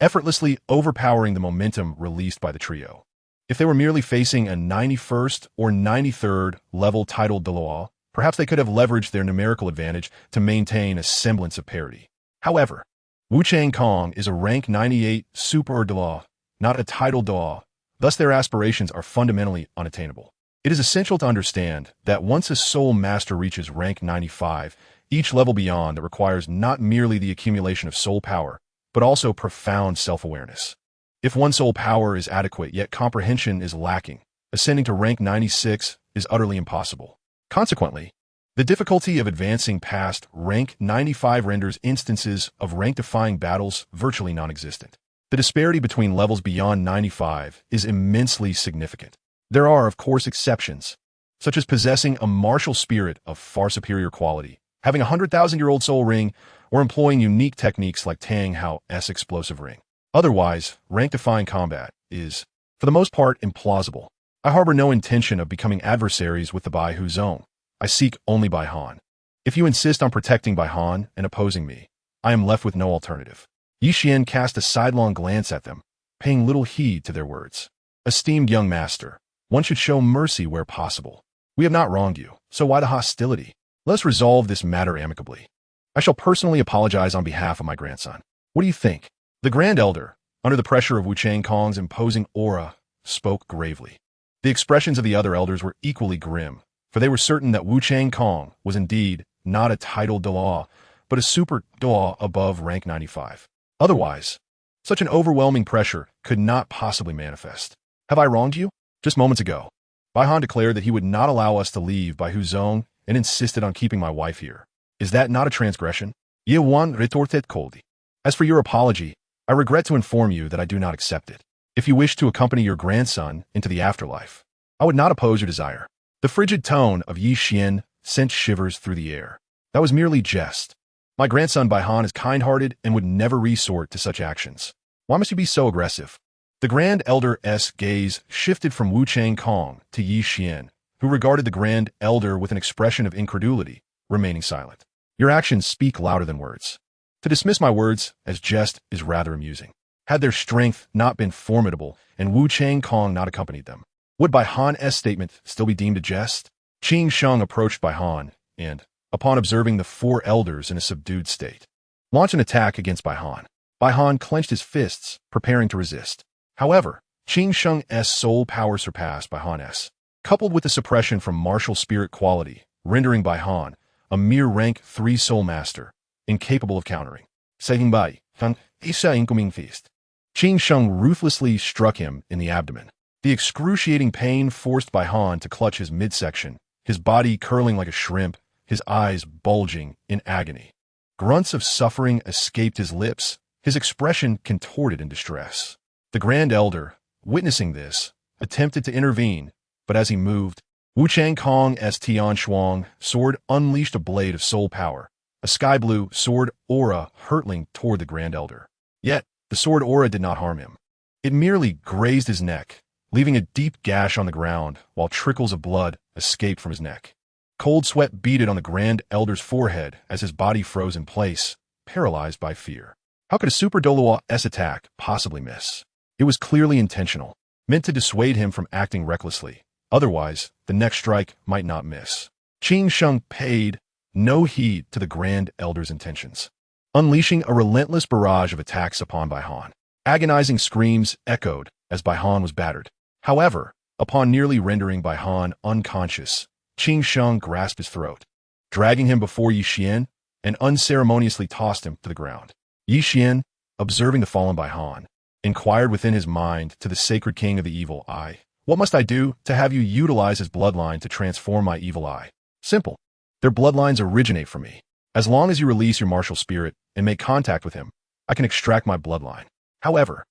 effortlessly overpowering the momentum released by the trio. If they were merely facing a 91st or 93rd level titled Dalu, perhaps they could have leveraged their numerical advantage to maintain a semblance of parity. However, Wu Changkong is a rank 98 super Dalu, not a titled Dalu, thus their aspirations are fundamentally unattainable. It is essential to understand that once a soul master reaches rank 95, each level beyond that requires not merely the accumulation of soul power, but also profound self-awareness. If one soul power is adequate yet comprehension is lacking, ascending to rank 96 is utterly impossible. Consequently, the difficulty of advancing past rank 95 renders instances of rank-defying battles virtually non-existent. The disparity between levels beyond 95 is immensely significant. There are, of course, exceptions, such as possessing a martial spirit of far superior quality, having a 100,000-year-old soul ring, or employing unique techniques like Tang Hao's explosive ring. Otherwise, rank-defying combat is, for the most part, implausible. I harbor no intention of becoming adversaries with the Bai Huzong. I seek only Bai Han. If you insist on protecting Bai Han and opposing me, I am left with no alternative. Yi Xian cast a sidelong glance at them, paying little heed to their words. Esteemed young master, one should show mercy where possible. We have not wronged you, so why the hostility? Let us resolve this matter amicably. I shall personally apologize on behalf of my grandson. What do you think? The Grand Elder, under the pressure of Wu Changkong's imposing aura, spoke gravely. The expressions of the other elders were equally grim, for they were certain that Wu Changkong was indeed not a titled Dalu, but a super Dalu above rank 95. Otherwise, such an overwhelming pressure could not possibly manifest. Have I wronged you? Just moments ago, Bai Han declared that he would not allow us to leave Bai Huzong and insisted on keeping my wife here. Is that not a transgression? Ye Wan retorted coldly. As for your apology, I regret to inform you that I do not accept it. If you wish to accompany your grandson into the afterlife, I would not oppose your desire. The frigid tone of Yi Xian sent shivers through the air. That was merely jest. My grandson Bai Han is kind-hearted and would never resort to such actions. Why must you be so aggressive? The Grand Elder's gaze shifted from Wu Changkong to Yi Xian, who regarded the Grand Elder with an expression of incredulity, remaining silent. Your actions speak louder than words. To dismiss my words as jest is rather amusing. Had their strength not been formidable and Wu Chang-kong not accompanied them, would Bai Han's statement still be deemed a jest? Qing Sheng approached Bai Han and, upon observing the four elders in a subdued state, launched an attack against Bai Han. Bai Han clenched his fists, preparing to resist. However, Qing Sheng's soul power surpassed Bai Han's, coupled with the suppression from martial spirit quality, rendering Bai Han a mere rank 3 soul master, incapable of countering. Saying Bai Han, Isa incoming feast. Qing Sheng ruthlessly struck him in the abdomen. The excruciating pain forced Bai Han to clutch his midsection, his body curling like a shrimp, his eyes bulging in agony. Grunts of suffering escaped his lips, his expression contorted in distress. The Grand Elder, witnessing this, attempted to intervene, but as he moved, Wu Chang-kong's Tian Shuang sword unleashed a blade of soul power, a sky-blue sword aura hurtling toward the Grand Elder. Yet, the sword aura did not harm him. It merely grazed his neck, leaving a deep gash on the ground while trickles of blood escaped from his neck. Cold sweat beaded on the Grand Elder's forehead as his body froze in place, paralyzed by fear. How could a Super Douluo's attack possibly miss? It was clearly intentional, meant to dissuade him from acting recklessly. Otherwise, the next strike might not miss. Qing Sheng paid no heed to the Grand Elder's intentions, unleashing a relentless barrage of attacks upon Bai Han. Agonizing screams echoed as Bai Han was battered. However, upon nearly rendering Bai Han unconscious, Qing Sheng grasped his throat, dragging him before Yi Qian, and unceremoniously tossed him to the ground. Yi Qian, observing the fallen Bai Han, inquired within his mind to the sacred king of the evil eye, "What must I do to have you utilize his bloodline to transform my evil eye?" Simple. Their bloodlines originate from me. As long as you release your martial spirit and make contact with him, I can extract my bloodline. However,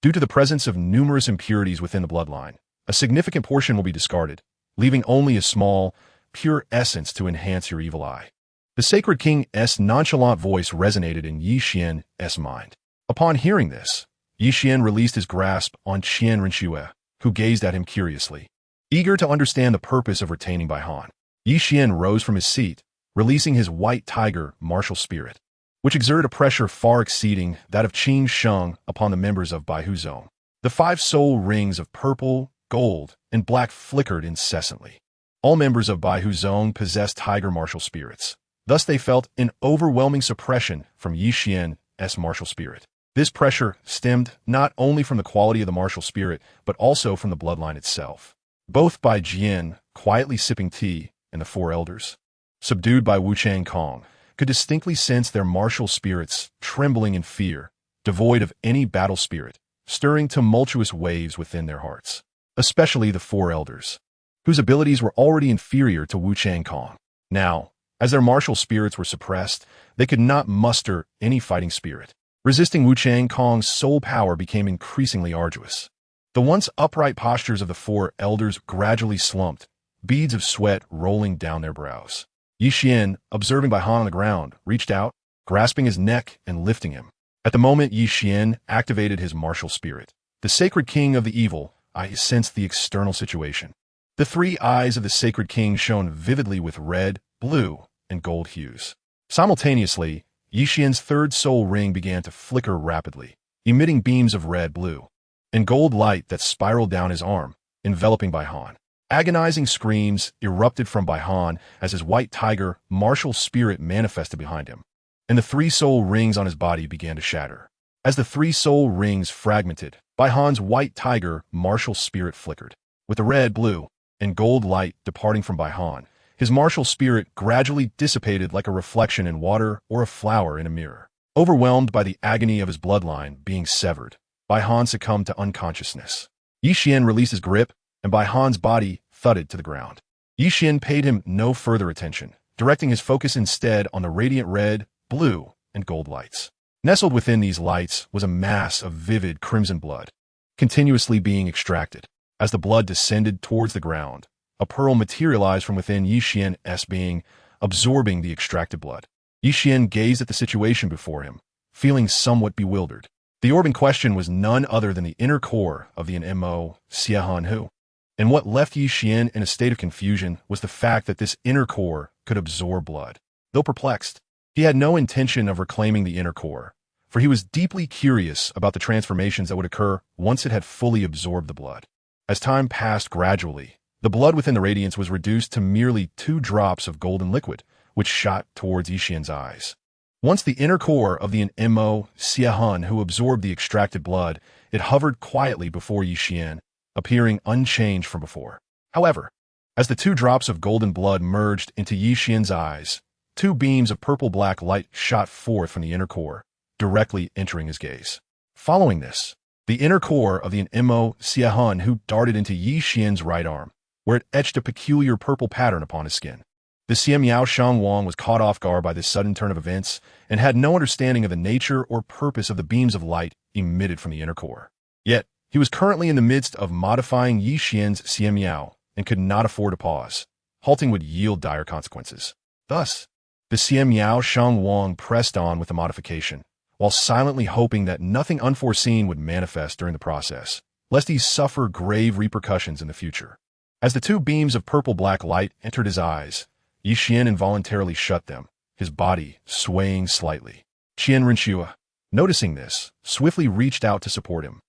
due to the presence of numerous impurities within the bloodline, a significant portion will be discarded, leaving only a small, pure essence to enhance your evil eye. The sacred king's nonchalant voice resonated in Yi Qian's mind. Upon hearing this, Yi Qian released his grasp on Qian Renshue, who gazed at him curiously. Eager to understand the purpose of retaining Bai Han, Yi Qian rose from his seat, releasing his white tiger martial spirit, which exerted a pressure far exceeding that of Qing Sheng upon the members of Bai Hu Zone. The 5 soul rings of purple, gold, and black flickered incessantly. All members of Bai Hu Zone possessed tiger martial spirits. Thus they felt an overwhelming suppression from Yi Qian's martial spirit. This pressure stemmed not only from the quality of the martial spirit, but also from the bloodline itself. Both Bai Jian, quietly sipping tea, and the 4 elders, subdued by Wu Chang-kong, could distinctly sense their martial spirits trembling in fear, devoid of any battle spirit, stirring tumultuous waves within their hearts. Especially the 4 elders, whose abilities were already inferior to Wu Chang-kong. Now, as their martial spirits were suppressed, they could not muster any fighting spirit. Resisting Wu Chang-kong's soul power became increasingly arduous. The once upright postures of the 4 elders gradually slumped, beads of sweat rolling down their brows. Yi Qian, observing Bai Han on the ground, reached out, grasping his neck and lifting him. At the moment Yi Qian activated his martial spirit, the sacred king of the evil, I sensed the external situation. The 3 eyes of the sacred king shone vividly with red, blue, and gold hues. Simultaneously, Yi Qian's 3rd soul ring began to flicker rapidly, emitting beams of red, blue, and gold light that spiraled down his arm, enveloping Bai Han. Agonizing screams erupted from Bai Han as his white tiger martial spirit manifested behind him, and the 3 soul rings on his body began to shatter. As the 3 soul rings fragmented, Bai Han's white tiger martial spirit flickered. With the red, blue, and gold light departing from Bai Han, his martial spirit gradually dissipated like a reflection in water or a flower in a mirror. Overwhelmed by the agony of his bloodline being severed, Bai Han succumbed to unconsciousness. Yi Qian released his grip, and Bai Han's body thudded to the ground. Yi Qian paid him no further attention, directing his focus instead on the radiant red, blue, and gold lights. Nestled within these lights was a mass of vivid crimson blood, continuously being extracted. As the blood descended towards the ground, a pearl materialized from within Yi Qian's being, absorbing the extracted blood. Yi Qian gazed at the situation before him, feeling somewhat bewildered. The orb in question was none other than the inner core of the Mo Xiehan Hu. And what left Yi Qian in a state of confusion was the fact that this inner core could absorb blood. Though perplexed, He had no intention of reclaiming the inner core, for he was deeply curious about the transformations that would occur once it had fully absorbed the blood. As time passed gradually, the blood within the radiance was reduced to merely 2 drops of golden liquid, which shot towards Yixian's eyes. Once the inner core of the Mo Xiahun who absorbed the extracted blood, it hovered quietly before Yixian, appearing unchanged from before. However, as the 2 drops of golden blood merged into Yixian's eyes, 2 beams of purple-black light shot forth from the inner core, directly entering his gaze. Following this, the inner core of the Mo Xiahun who darted into Yixian's right arm, where it etched a peculiar purple pattern upon his skin. The Xiamiao Shangwang was caught off guard by this sudden turn of events and had no understanding of the nature or purpose of the beams of light emitted from the inner core. Yet, he was currently in the midst of modifying Yixian's Xiamiao and could not afford to pause. Halting would yield dire consequences. Thus, the Xiamiao Shangwang pressed on with the modification, while silently hoping that nothing unforeseen would manifest during the process, lest he suffer grave repercussions in the future. As the 2 beams of purple-black light entered his eyes, Yixian involuntarily shut them, his body swaying slightly. Qian Renshua, noticing this, swiftly reached out to support him,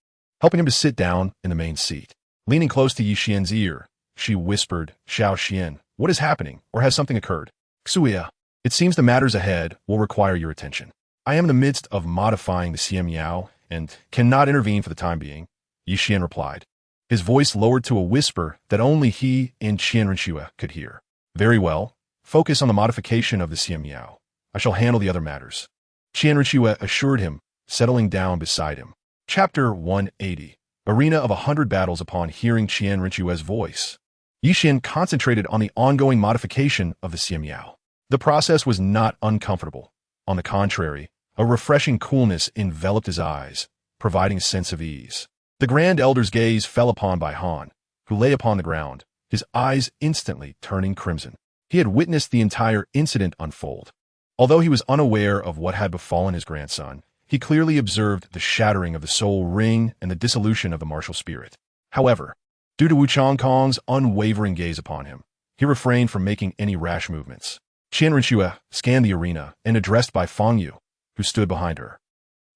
helping him to sit down in the main seat. Leaning close to Yixian's ear, she whispered, "Xiao Xian, what is happening, or has something occurred?" "Xuya, it seems the matters ahead will require your attention. I am in the midst of modifying the Xiamiao and cannot intervene for the time being," Yixian replied, his voice lowered to a whisper that only he and Qian Renshua could hear. "Very well. Focus on the modification of the Xiamiao. I shall handle the other matters," Qian Renshua assured him, settling down beside him. Chapter 180. Arena of 100 Battles. Upon hearing Qian Renshua's voice, Yixian concentrated on the ongoing modification of the Xiamiao. The process was not uncomfortable. On the contrary, a refreshing coolness enveloped his eyes, providing a sense of ease. The Grand Elder's gaze fell upon Bai Han, who lay upon the ground, his eyes instantly turning crimson. He had witnessed the entire incident unfold. Although he was unaware of what had befallen his grandson, he clearly observed the shattering of the soul ring and the dissolution of the martial spirit. However, due to Wu Changkong's unwavering gaze upon him, he refrained from making any rash movements. Qian Renshua scanned the arena and addressed Bai Fangyu, who stood behind her.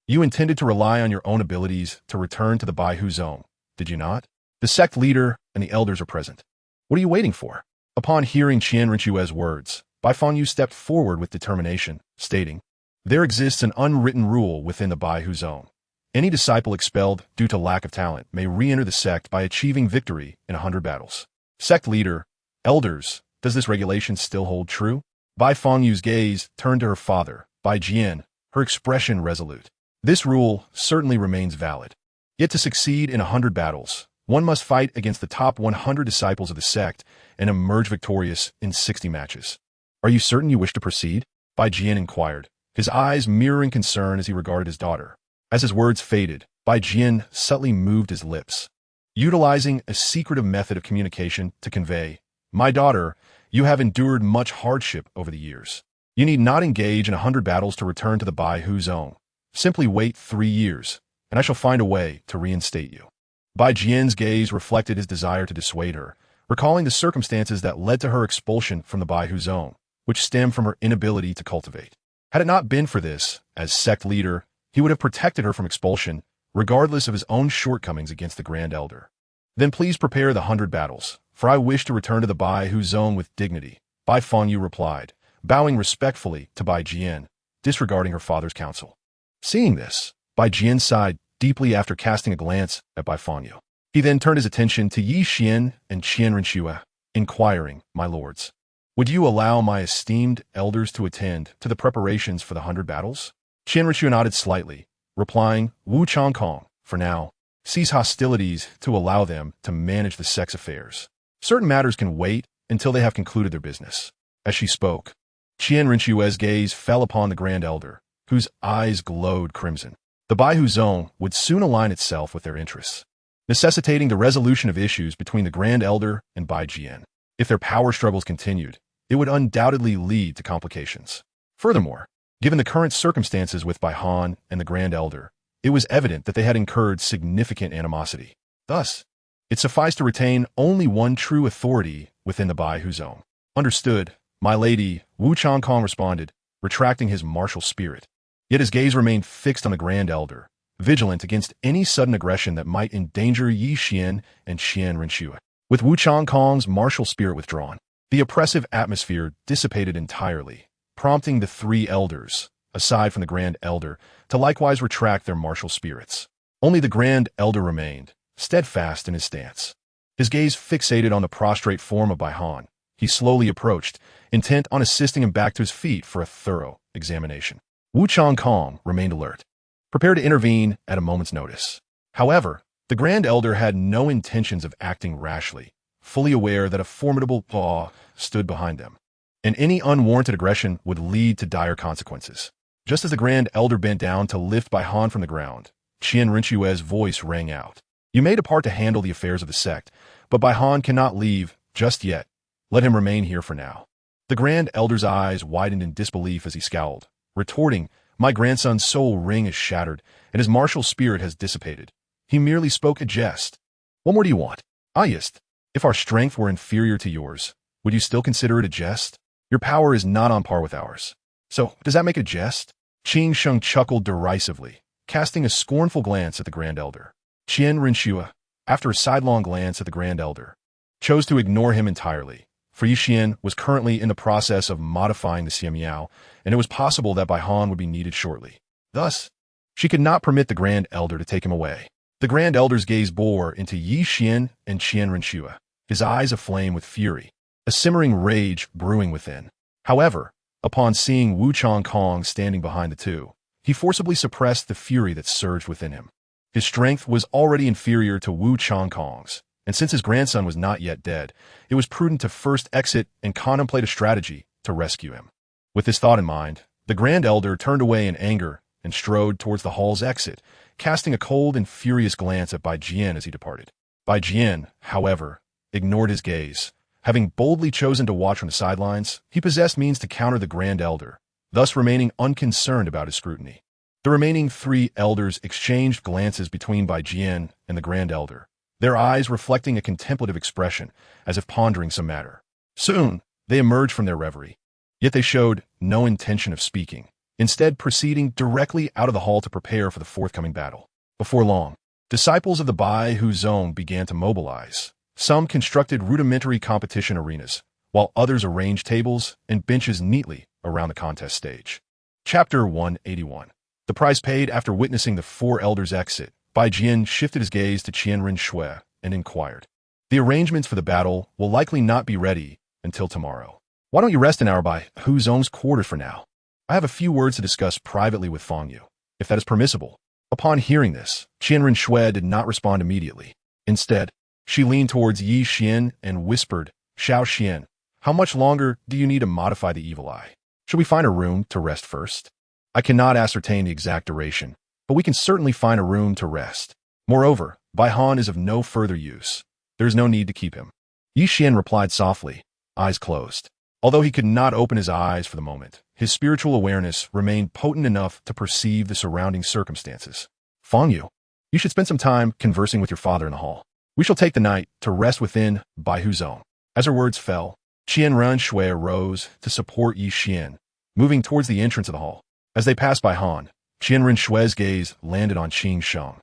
"You intended to rely on your own abilities to return to the Baihu Zone, did you not? The sect leader and the elders are present. What are you waiting for?" Upon hearing Qian Renshua's words, Bai Fangyu stepped forward with determination, stating, "There exists an unwritten rule within the Baihu Zone. Any disciple expelled due to lack of talent may re-enter the sect by achieving victory in 100 battles. Sect leader, elders, does this regulation still hold true?" Bai Fangyu's gaze turned to her father, Bai Jian, her expression resolute. "This rule certainly remains valid. Yet to succeed in 100 battles, one must fight against the top 100 disciples of the sect and emerge victorious in 60 matches. Are you certain you wish to proceed?" Bai Jian inquired, his eyes mirroring concern as he regarded his daughter. As his words faded, Bai Jian subtly moved his lips, utilizing a secretive method of communication to convey, "My daughter, you have endured much hardship over the years. You need not engage in 100 battles to return to the Baihu Zone. Simply wait 3 years, and I shall find a way to reinstate you." Bai Jian's gaze reflected his desire to dissuade her, recalling the circumstances that led to her expulsion from the Baihu Zone, which stemmed from her inability to cultivate. Had it not been for this, as sect leader, he would have protected her from expulsion, regardless of his own shortcomings against the Grand Elder. "Then please prepare the 100 battles, for I wish to return to the Baihu Zone with dignity," Bai Fangyu replied, bowing respectfully to Bai Jian, disregarding her father's counsel. Seeing this, Bai Jian sighed deeply after casting a glance at Bai Fangyu. He then turned his attention to Yixian and Qian Renshua, inquiring, "My lords, would you allow my esteemed elders to attend to the preparations for the 100 battles?" Qian Renshua nodded slightly, replying, "Wu Changkong, for now, cease hostilities to allow them to manage the sect's affairs. Certain matters can wait until they have concluded their business." As she spoke, Qian Renshua's gaze fell upon the Grand Elder, whose eyes glowed crimson. The Baihu Zone would soon align itself with their interests, necessitating the resolution of issues between the Grand Elder and Bai Jian. If their power struggles continued, it would undoubtedly lead to complications. Furthermore, given the current circumstances with Bai Han and the Grand Elder, it was evident that they had incurred significant animosity. Thus, it sufficed to retain only one true authority within the Baihu Zone. "Understood, my lady," Wu Changkong responded, retracting his martial spirit. Yet his gaze remained fixed on the Grand Elder, vigilant against any sudden aggression that might endanger Yi Qian and Qian Renshue. With Wu Changkong's martial spirit withdrawn, the oppressive atmosphere dissipated entirely, prompting the three elders, aside from the Grand Elder, to likewise retract their martial spirits. Only the Grand Elder remained, steadfast in his stance. His gaze fixated on the prostrate form of Bai Han, he slowly approached, intent on assisting him back to his feet for a thorough examination. Wu Changkong remained alert, prepared to intervene at a moment's notice. However, the Grand Elder had no intentions of acting rashly, fully aware that a formidable paw stood behind them, and any unwarranted aggression would lead to dire consequences. Just as the Grand Elder bent down to lift Bai Han from the ground, Qian Renshue's voice rang out. You may depart to handle the affairs of the sect, but Bai Han cannot leave just yet. Let him remain here for now. The Grand Elder's eyes widened in disbelief as he scowled, retorting, My grandson's soul ring is shattered, and his martial spirit has dissipated. He merely spoke a jest. What more do you want? Ayest, if our strength were inferior to yours, would you still consider it a jest? Your power is not on par with ours. So, does that make a jest? Qing Sheng chuckled derisively, casting a scornful glance at the Grand Elder. Qian Renshue, after a sidelong glance at the Grand Elder, chose to ignore him entirely, for Yi Qian was currently in the process of modifying the Xia Miao, and it was possible that Bai Han would be needed shortly. Thus, she could not permit the Grand Elder to take him away. The Grand Elder's gaze bore into Yi Qian and Qian Renshue, his eyes aflame with fury, a simmering rage brewing within. However, upon seeing Wu Changkong standing behind the two, he forcibly suppressed the fury that surged within him. His strength was already inferior to Wu Changkong's, and since his grandson was not yet dead, it was prudent to first exit and contemplate a strategy to rescue him. With this thought in mind, the Grand Elder turned away in anger and strode towards the hall's exit, casting a cold and furious glance at Bai Jian as he departed. Bai Jian, however, ignored his gaze. Having boldly chosen to watch from the sidelines, he possessed means to counter the Grand Elder, thus remaining unconcerned about his scrutiny. The remaining three elders exchanged glances between Bai Jian and the Grand Elder, their eyes reflecting a contemplative expression, as if pondering some matter. Soon, they emerged from their reverie, yet they showed no intention of speaking, instead proceeding directly out of the hall to prepare for the forthcoming battle. Before long, disciples of the Bai Hu Zone began to mobilize. Some constructed rudimentary competition arenas, while others arranged tables and benches neatly around the contest stage. Chapter 181. The price paid after witnessing the four elders' exit, Bai Jian shifted his gaze to Qian Renshue and inquired. The arrangements for the battle will likely not be ready until tomorrow. Why don't you rest an hour by Hu Zong's quarters for now? I have a few words to discuss privately with Fang Yu, if that is permissible. Upon hearing this, Qian Renshue did not respond immediately. Instead, she leaned towards Yi Qian and whispered, Xiao Qian, how much longer do you need to modify the evil eye? Should we find a room to rest first? I cannot ascertain the exact duration, but we can certainly find a room to rest. Moreover, Bai Han is of no further use. There is no need to keep him. Yi Qian replied softly, eyes closed. Although he could not open his eyes for the moment, his spiritual awareness remained potent enough to perceive the surrounding circumstances. Fang Yu, you should spend some time conversing with your father in the hall. We shall take the night to rest within Bai Hu Zone. As her words fell, Qian Renshue rose to support Yi Qian, moving towards the entrance of the hall. As they passed Bai Han, Qian Renshue's gaze landed on Qing Sheng,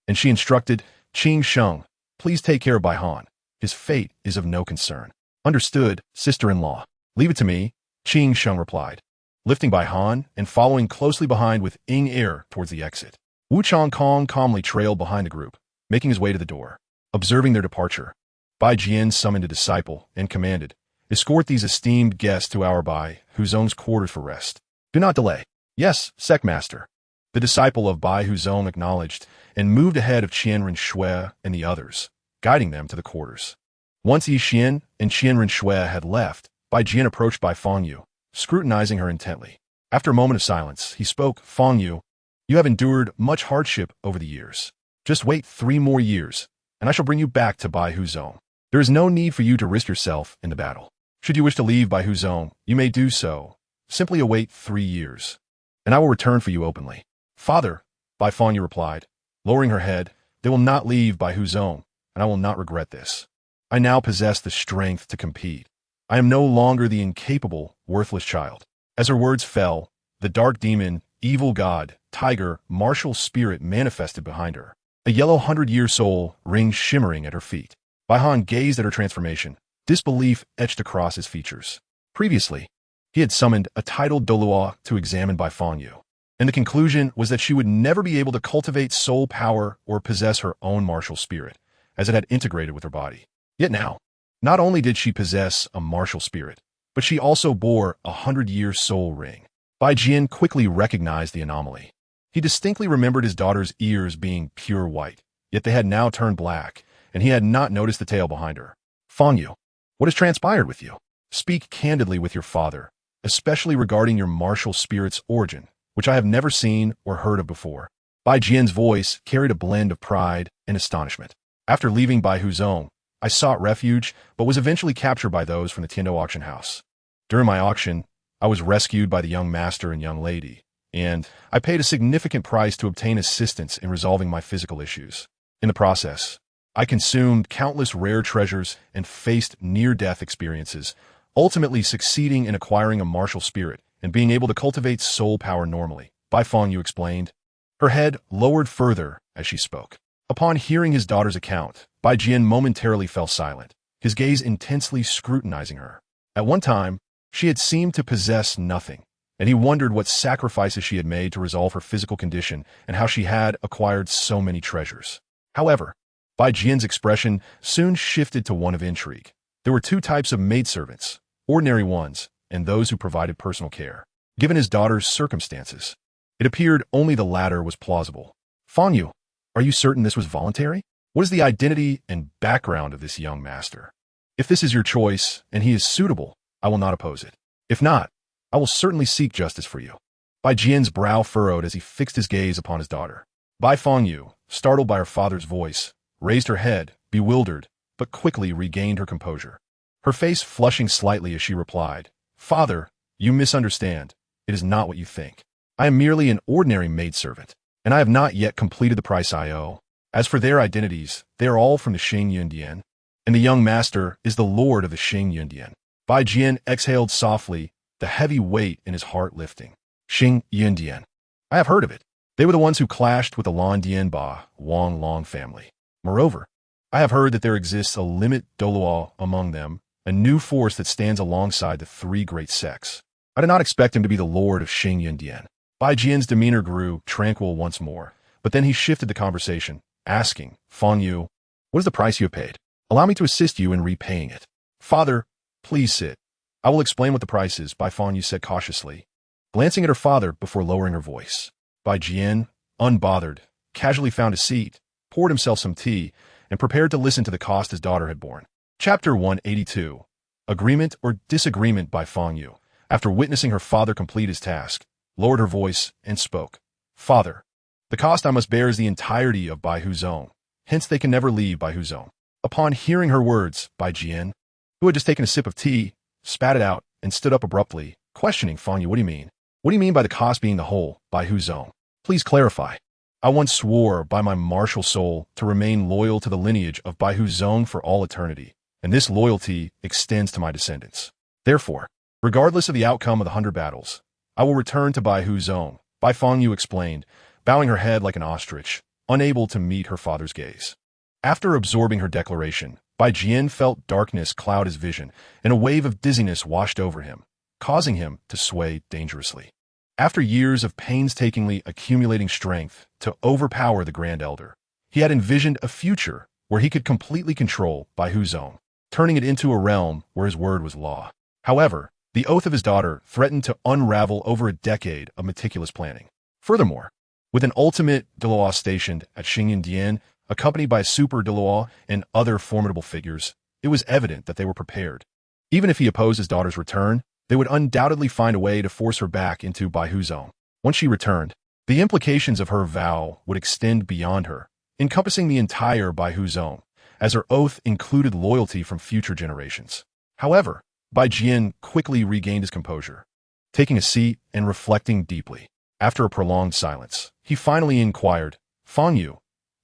and she instructed, Qing Sheng, please take care of Bai Han. His fate is of no concern. Understood, sister-in-law. Leave it to me, Qing Sheng replied, lifting Bai Han and following closely behind with Ying Er towards the exit. Wu Changkong calmly trailed behind the group, making his way to the door. Observing their departure, Bai Jian summoned a disciple and commanded, escort these esteemed guests to our Bai Hu Zone's quarters for rest. Do not delay. Yes, Secmaster. The disciple of Bai Hu Zone acknowledged and moved ahead of Qian Renshue and the others, guiding them to the quarters. Once Yi Qian and Qian Renshue had left, Bai Jian approached Bai Fang Yu, scrutinizing her intently. After a moment of silence, he spoke, Fang Yu, you have endured much hardship over the years. Just wait 3 more years, and I shall bring you back to Bai Hu Zone. There is no need for you to risk yourself in the battle. Should you wish to leave Bai Hu Zone, you may do so. Simply await 3 years, and I will return for you openly. Father, Bai Fang Yu replied, lowering her head, they will not leave Bai Hu Zone, and I will not regret this. I now possess the strength to compete. I am no longer the incapable, worthless child. As her words fell, the dark demon, evil god, tiger, martial spirit manifested behind her. A yellow 100-year soul ring shimmering at her feet. Baihan gazed at her transformation, disbelief etched across his features. Previously, he had summoned a titled Douluo to examine Baihan, and the conclusion was that she would never be able to cultivate soul power or possess her own martial spirit, as it had integrated with her body. Yet now, not only did she possess a martial spirit, but she also bore a 100-year soul ring. Bai Jian quickly recognized the anomaly. He distinctly remembered his daughter's ears being pure white, yet they had now turned black, and he had not noticed the tail behind her. Fangyu, what has transpired with you? Speak candidly with your father, especially regarding your martial spirit's origin, which I have never seen or heard of before. Bai Jian's voice carried a blend of pride and astonishment. After leaving Bai Huzong, I sought refuge, but was eventually captured by those from the Tiando auction house. During my auction, I was rescued by the young master and young lady, and I paid a significant price to obtain assistance in resolving my physical issues. In the process, I consumed countless rare treasures and faced near-death experiences, ultimately succeeding in acquiring a martial spirit and being able to cultivate soul power normally. Bai Fangyu explained. Her head lowered further as she spoke. Upon hearing his daughter's account, Bai Jian momentarily fell silent, his gaze intensely scrutinizing her. At one time, she had seemed to possess nothing, and he wondered what sacrifices she had made to resolve her physical condition and how she had acquired so many treasures. However, Bai Jian's expression soon shifted to one of intrigue. There were two types of maidservants, ordinary ones, and those who provided personal care. Given his daughter's circumstances, it appeared only the latter was plausible. Fangyu, are you certain this was voluntary? What is the identity and background of this young master? If this is your choice, and he is suitable, I will not oppose it. If not, I will certainly seek justice for you. Bai Jian's brow furrowed as he fixed his gaze upon his daughter. Bai Fangyu, startled by her father's voice, raised her head, bewildered, but quickly regained her composure. Her face flushing slightly as she replied, Father, you misunderstand. It is not what you think. I am merely an ordinary maidservant, and I have not yet completed the price I owe. As for their identities, they are all from the Xing Yundian, and the young master is the lord of the Xing Yundian. Bai Jian exhaled softly, the heavy weight in his heart lifting. Xing Yundian. I have heard of it. They were the ones who clashed with the Lan Dianba Wang Long family. Moreover, I have heard that there exists a limit Douluo among them, a new force that stands alongside the three great sects. I did not expect him to be the lord of Xing Yundian. Bai Jian's demeanor grew tranquil once more, but then he shifted the conversation, asking, Fangyu, what is the price you have paid? Allow me to assist you in repaying it. Father, please sit. I will explain what the price is, Bai Fangyu said cautiously, glancing at her father before lowering her voice. Bai Jian, unbothered, casually found a seat, poured himself some tea, and prepared to listen to the cost his daughter had borne. Chapter 182. Agreement or Disagreement by Fangyu, after witnessing her father complete his task, lowered her voice and spoke. Father, the cost I must bear is the entirety of Bai Huzong, hence they can never leave Bai Huzong. Upon hearing her words, Bai Jian, who had just taken a sip of tea, spat it out and stood up abruptly, questioning Fangyu, what do you mean? What do you mean by the cost being the whole, Bai Huzong? Please clarify. I once swore by my martial soul to remain loyal to the lineage of Bai Huzong for all eternity, and this loyalty extends to my descendants. Therefore, regardless of the outcome of the 100 battles, I will return to Bai Huzong, Bai Fangyu explained, bowing her head like an ostrich, unable to meet her father's gaze. After absorbing her declaration, Bai Jian felt darkness cloud his vision, and a wave of dizziness washed over him, causing him to sway dangerously. After years of painstakingly accumulating strength to overpower the Grand Elder, he had envisioned a future where he could completely control Bai Huzong, turning it into a realm where his word was law. However, the oath of his daughter threatened to unravel over a decade of meticulous planning. Furthermore, with an ultimate Douluo stationed at Xingyundian, accompanied by a super Douluo and other formidable figures, it was evident that they were prepared. Even if he opposed his daughter's return, they would undoubtedly find a way to force her back into Bai Huzong. Once she returned, the implications of her vow would extend beyond her, encompassing the entire Bai Huzong, as her oath included loyalty from future generations. However, Bai Jian quickly regained his composure. Taking a seat and reflecting deeply, after a prolonged silence, he finally inquired, Fangyu,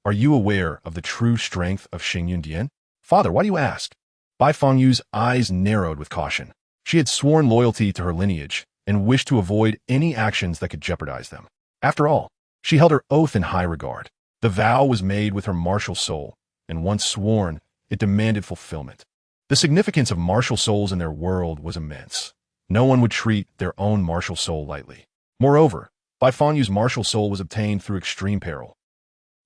are you aware of the true strength of Xingyundian? Father, why do you ask? Bai Fangyu's eyes narrowed with caution. She had sworn loyalty to her lineage, and wished to avoid any actions that could jeopardize them. After all, she held her oath in high regard. The vow was made with her martial soul, and once sworn, it demanded fulfillment. The significance of martial souls in their world was immense. No one would treat their own martial soul lightly. Moreover, Bai Fanyu's martial soul was obtained through extreme peril,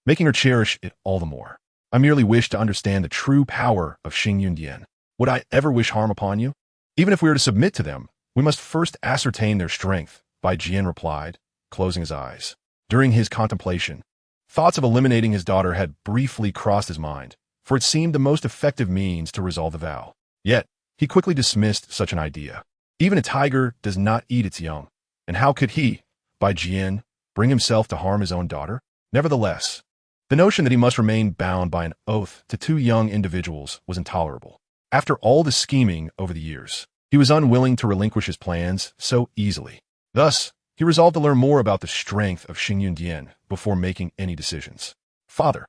making her cherish it all the more. I merely wish to understand the true power of Xingyundian. Would I ever wish harm upon you? Even if we are to submit to them, we must first ascertain their strength, Bai Jian replied, closing his eyes. During his contemplation, thoughts of eliminating his daughter had briefly crossed his mind, for it seemed the most effective means to resolve the vow. Yet, he quickly dismissed such an idea. Even a tiger does not eat its young, and how could he, Bai Jian, bring himself to harm his own daughter? Nevertheless, the notion that he must remain bound by an oath to two young individuals was intolerable. After all the scheming over the years, he was unwilling to relinquish his plans so easily. Thus, he resolved to learn more about the strength of Xingyundian before making any decisions. Father,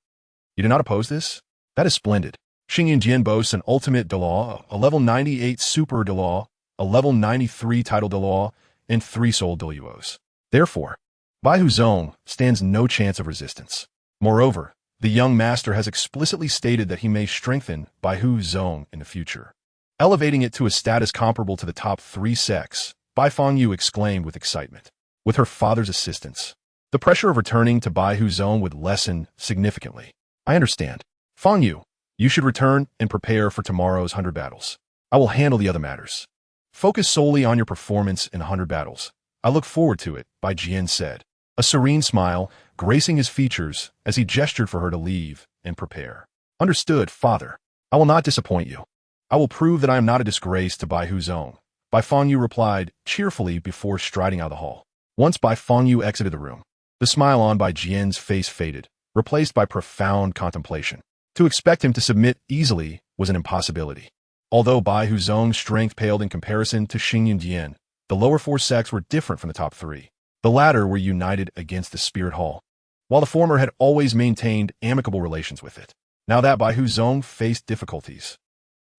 you do not oppose this? That is splendid. Xingyundian boasts an ultimate Dalu, a level 98 super Dalu, a level 93 title Dalu, and 3 soul Daluos. Therefore, Bai Huzong stands no chance of resistance. Moreover, the young master has explicitly stated that he may strengthen Bai Huzong in the future, elevating it to a status comparable to the top 3 sects. Bai Fangyu exclaimed with excitement. With her father's assistance, the pressure of returning to Bai Huzong would lessen significantly. I understand. Fangyu, you should return and prepare for tomorrow's 100 battles. I will handle the other matters. Focus solely on your performance in 100 battles. I look forward to it, Bai Jian said, a serene smile gracing his features as he gestured for her to leave and prepare. Understood, father. I will not disappoint you. I will prove that I am not a disgrace to Bai Huzong, Bai Fangyu replied cheerfully before striding out of the hall. Once Bai Fangyu exited the room, the smile on Bai Jian's face faded, replaced by profound contemplation. To expect him to submit easily was an impossibility. Although Bai Huzong's strength paled in comparison to Xingyundian, the lower 4 sects were different from the top 3. The latter were united against the Spirit Hall, while the former had always maintained amicable relations with it. Now that Bai Huzong faced difficulties,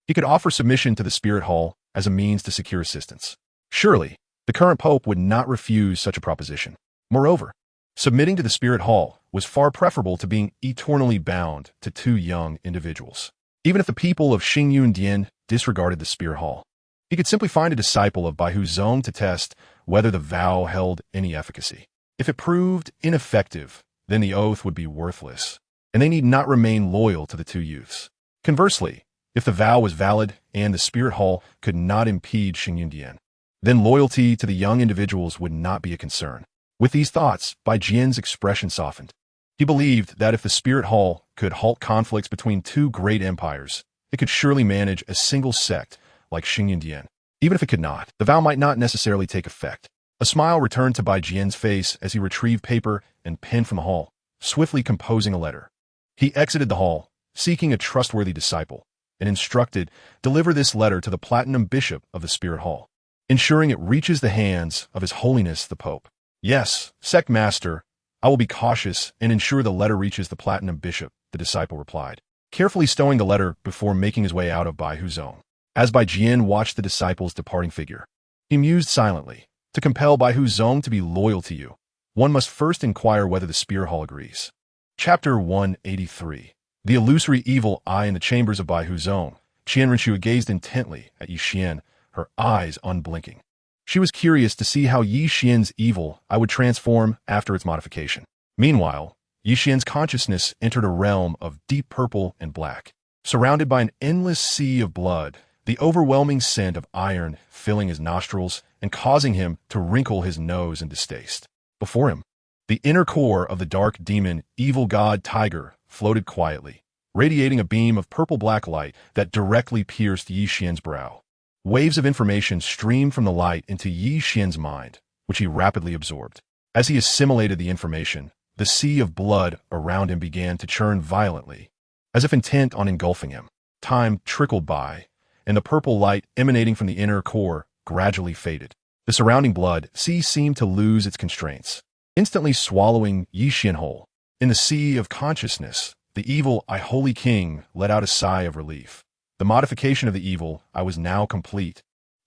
he could offer submission to the Spirit Hall as a means to secure assistance. Surely, the current pope would not refuse such a proposition. Moreover, submitting to the Spirit Hall was far preferable to being eternally bound to 2 young individuals. Even if the people of Xingyundian disregarded the Spirit Hall, he could simply find a disciple of Bai Huzong to test whether the vow held any efficacy. If it proved ineffective, then the oath would be worthless, and they need not remain loyal to the 2 youths. Conversely, if the vow was valid and the Spirit Hall could not impede Xingyundian, then loyalty to the young individuals would not be a concern. With these thoughts, Bai Jian's expression softened. He believed that if the Spirit Hall could halt conflicts between 2 great empires, it could surely manage a single sect like Xingyundian. Even if it could not, the vow might not necessarily take effect. A smile returned to Bai Jian's face as he retrieved paper and pen from the hall, swiftly composing a letter. He exited the hall, seeking a trustworthy disciple, and instructed, deliver this letter to the Platinum Bishop of the Spirit Hall, ensuring it reaches the hands of His Holiness the Pope. Yes, Sect Master, I will be cautious and ensure the letter reaches the Platinum Bishop, the disciple replied, carefully stowing the letter before making his way out of Bai Huzong. As Bai Jian watched the disciple's departing figure, he mused silently. To compel Bai Huzong to be loyal to you, one must first inquire whether the Spirit Hall agrees. Chapter 183. The illusory evil eye in the chambers of Bai Huzong. Qian Renshua gazed intently at Yi Xian, her eyes unblinking. She was curious to see how Yi Xian's evil eye would transform after its modification. Meanwhile, Yi Xian's consciousness entered a realm of deep purple and black. Surrounded by an endless sea of blood, the overwhelming scent of iron filling his nostrils and causing him to wrinkle his nose in distaste. Before him, the inner core of the dark demon, evil god Tiger, floated quietly, radiating a beam of purple-black light that directly pierced Yi Xian's brow. Waves of information streamed from the light into Yi Xian's mind, which he rapidly absorbed. As he assimilated the information, the sea of blood around him began to churn violently, as if intent on engulfing him. Time trickled by, and the purple light emanating from the inner core gradually faded. The surrounding blood sea seemed to lose its constraints, instantly swallowing Yi Xian whole. In the sea of consciousness, the evil I Holy King let out a sigh of relief. The modification of the evil I was now complete,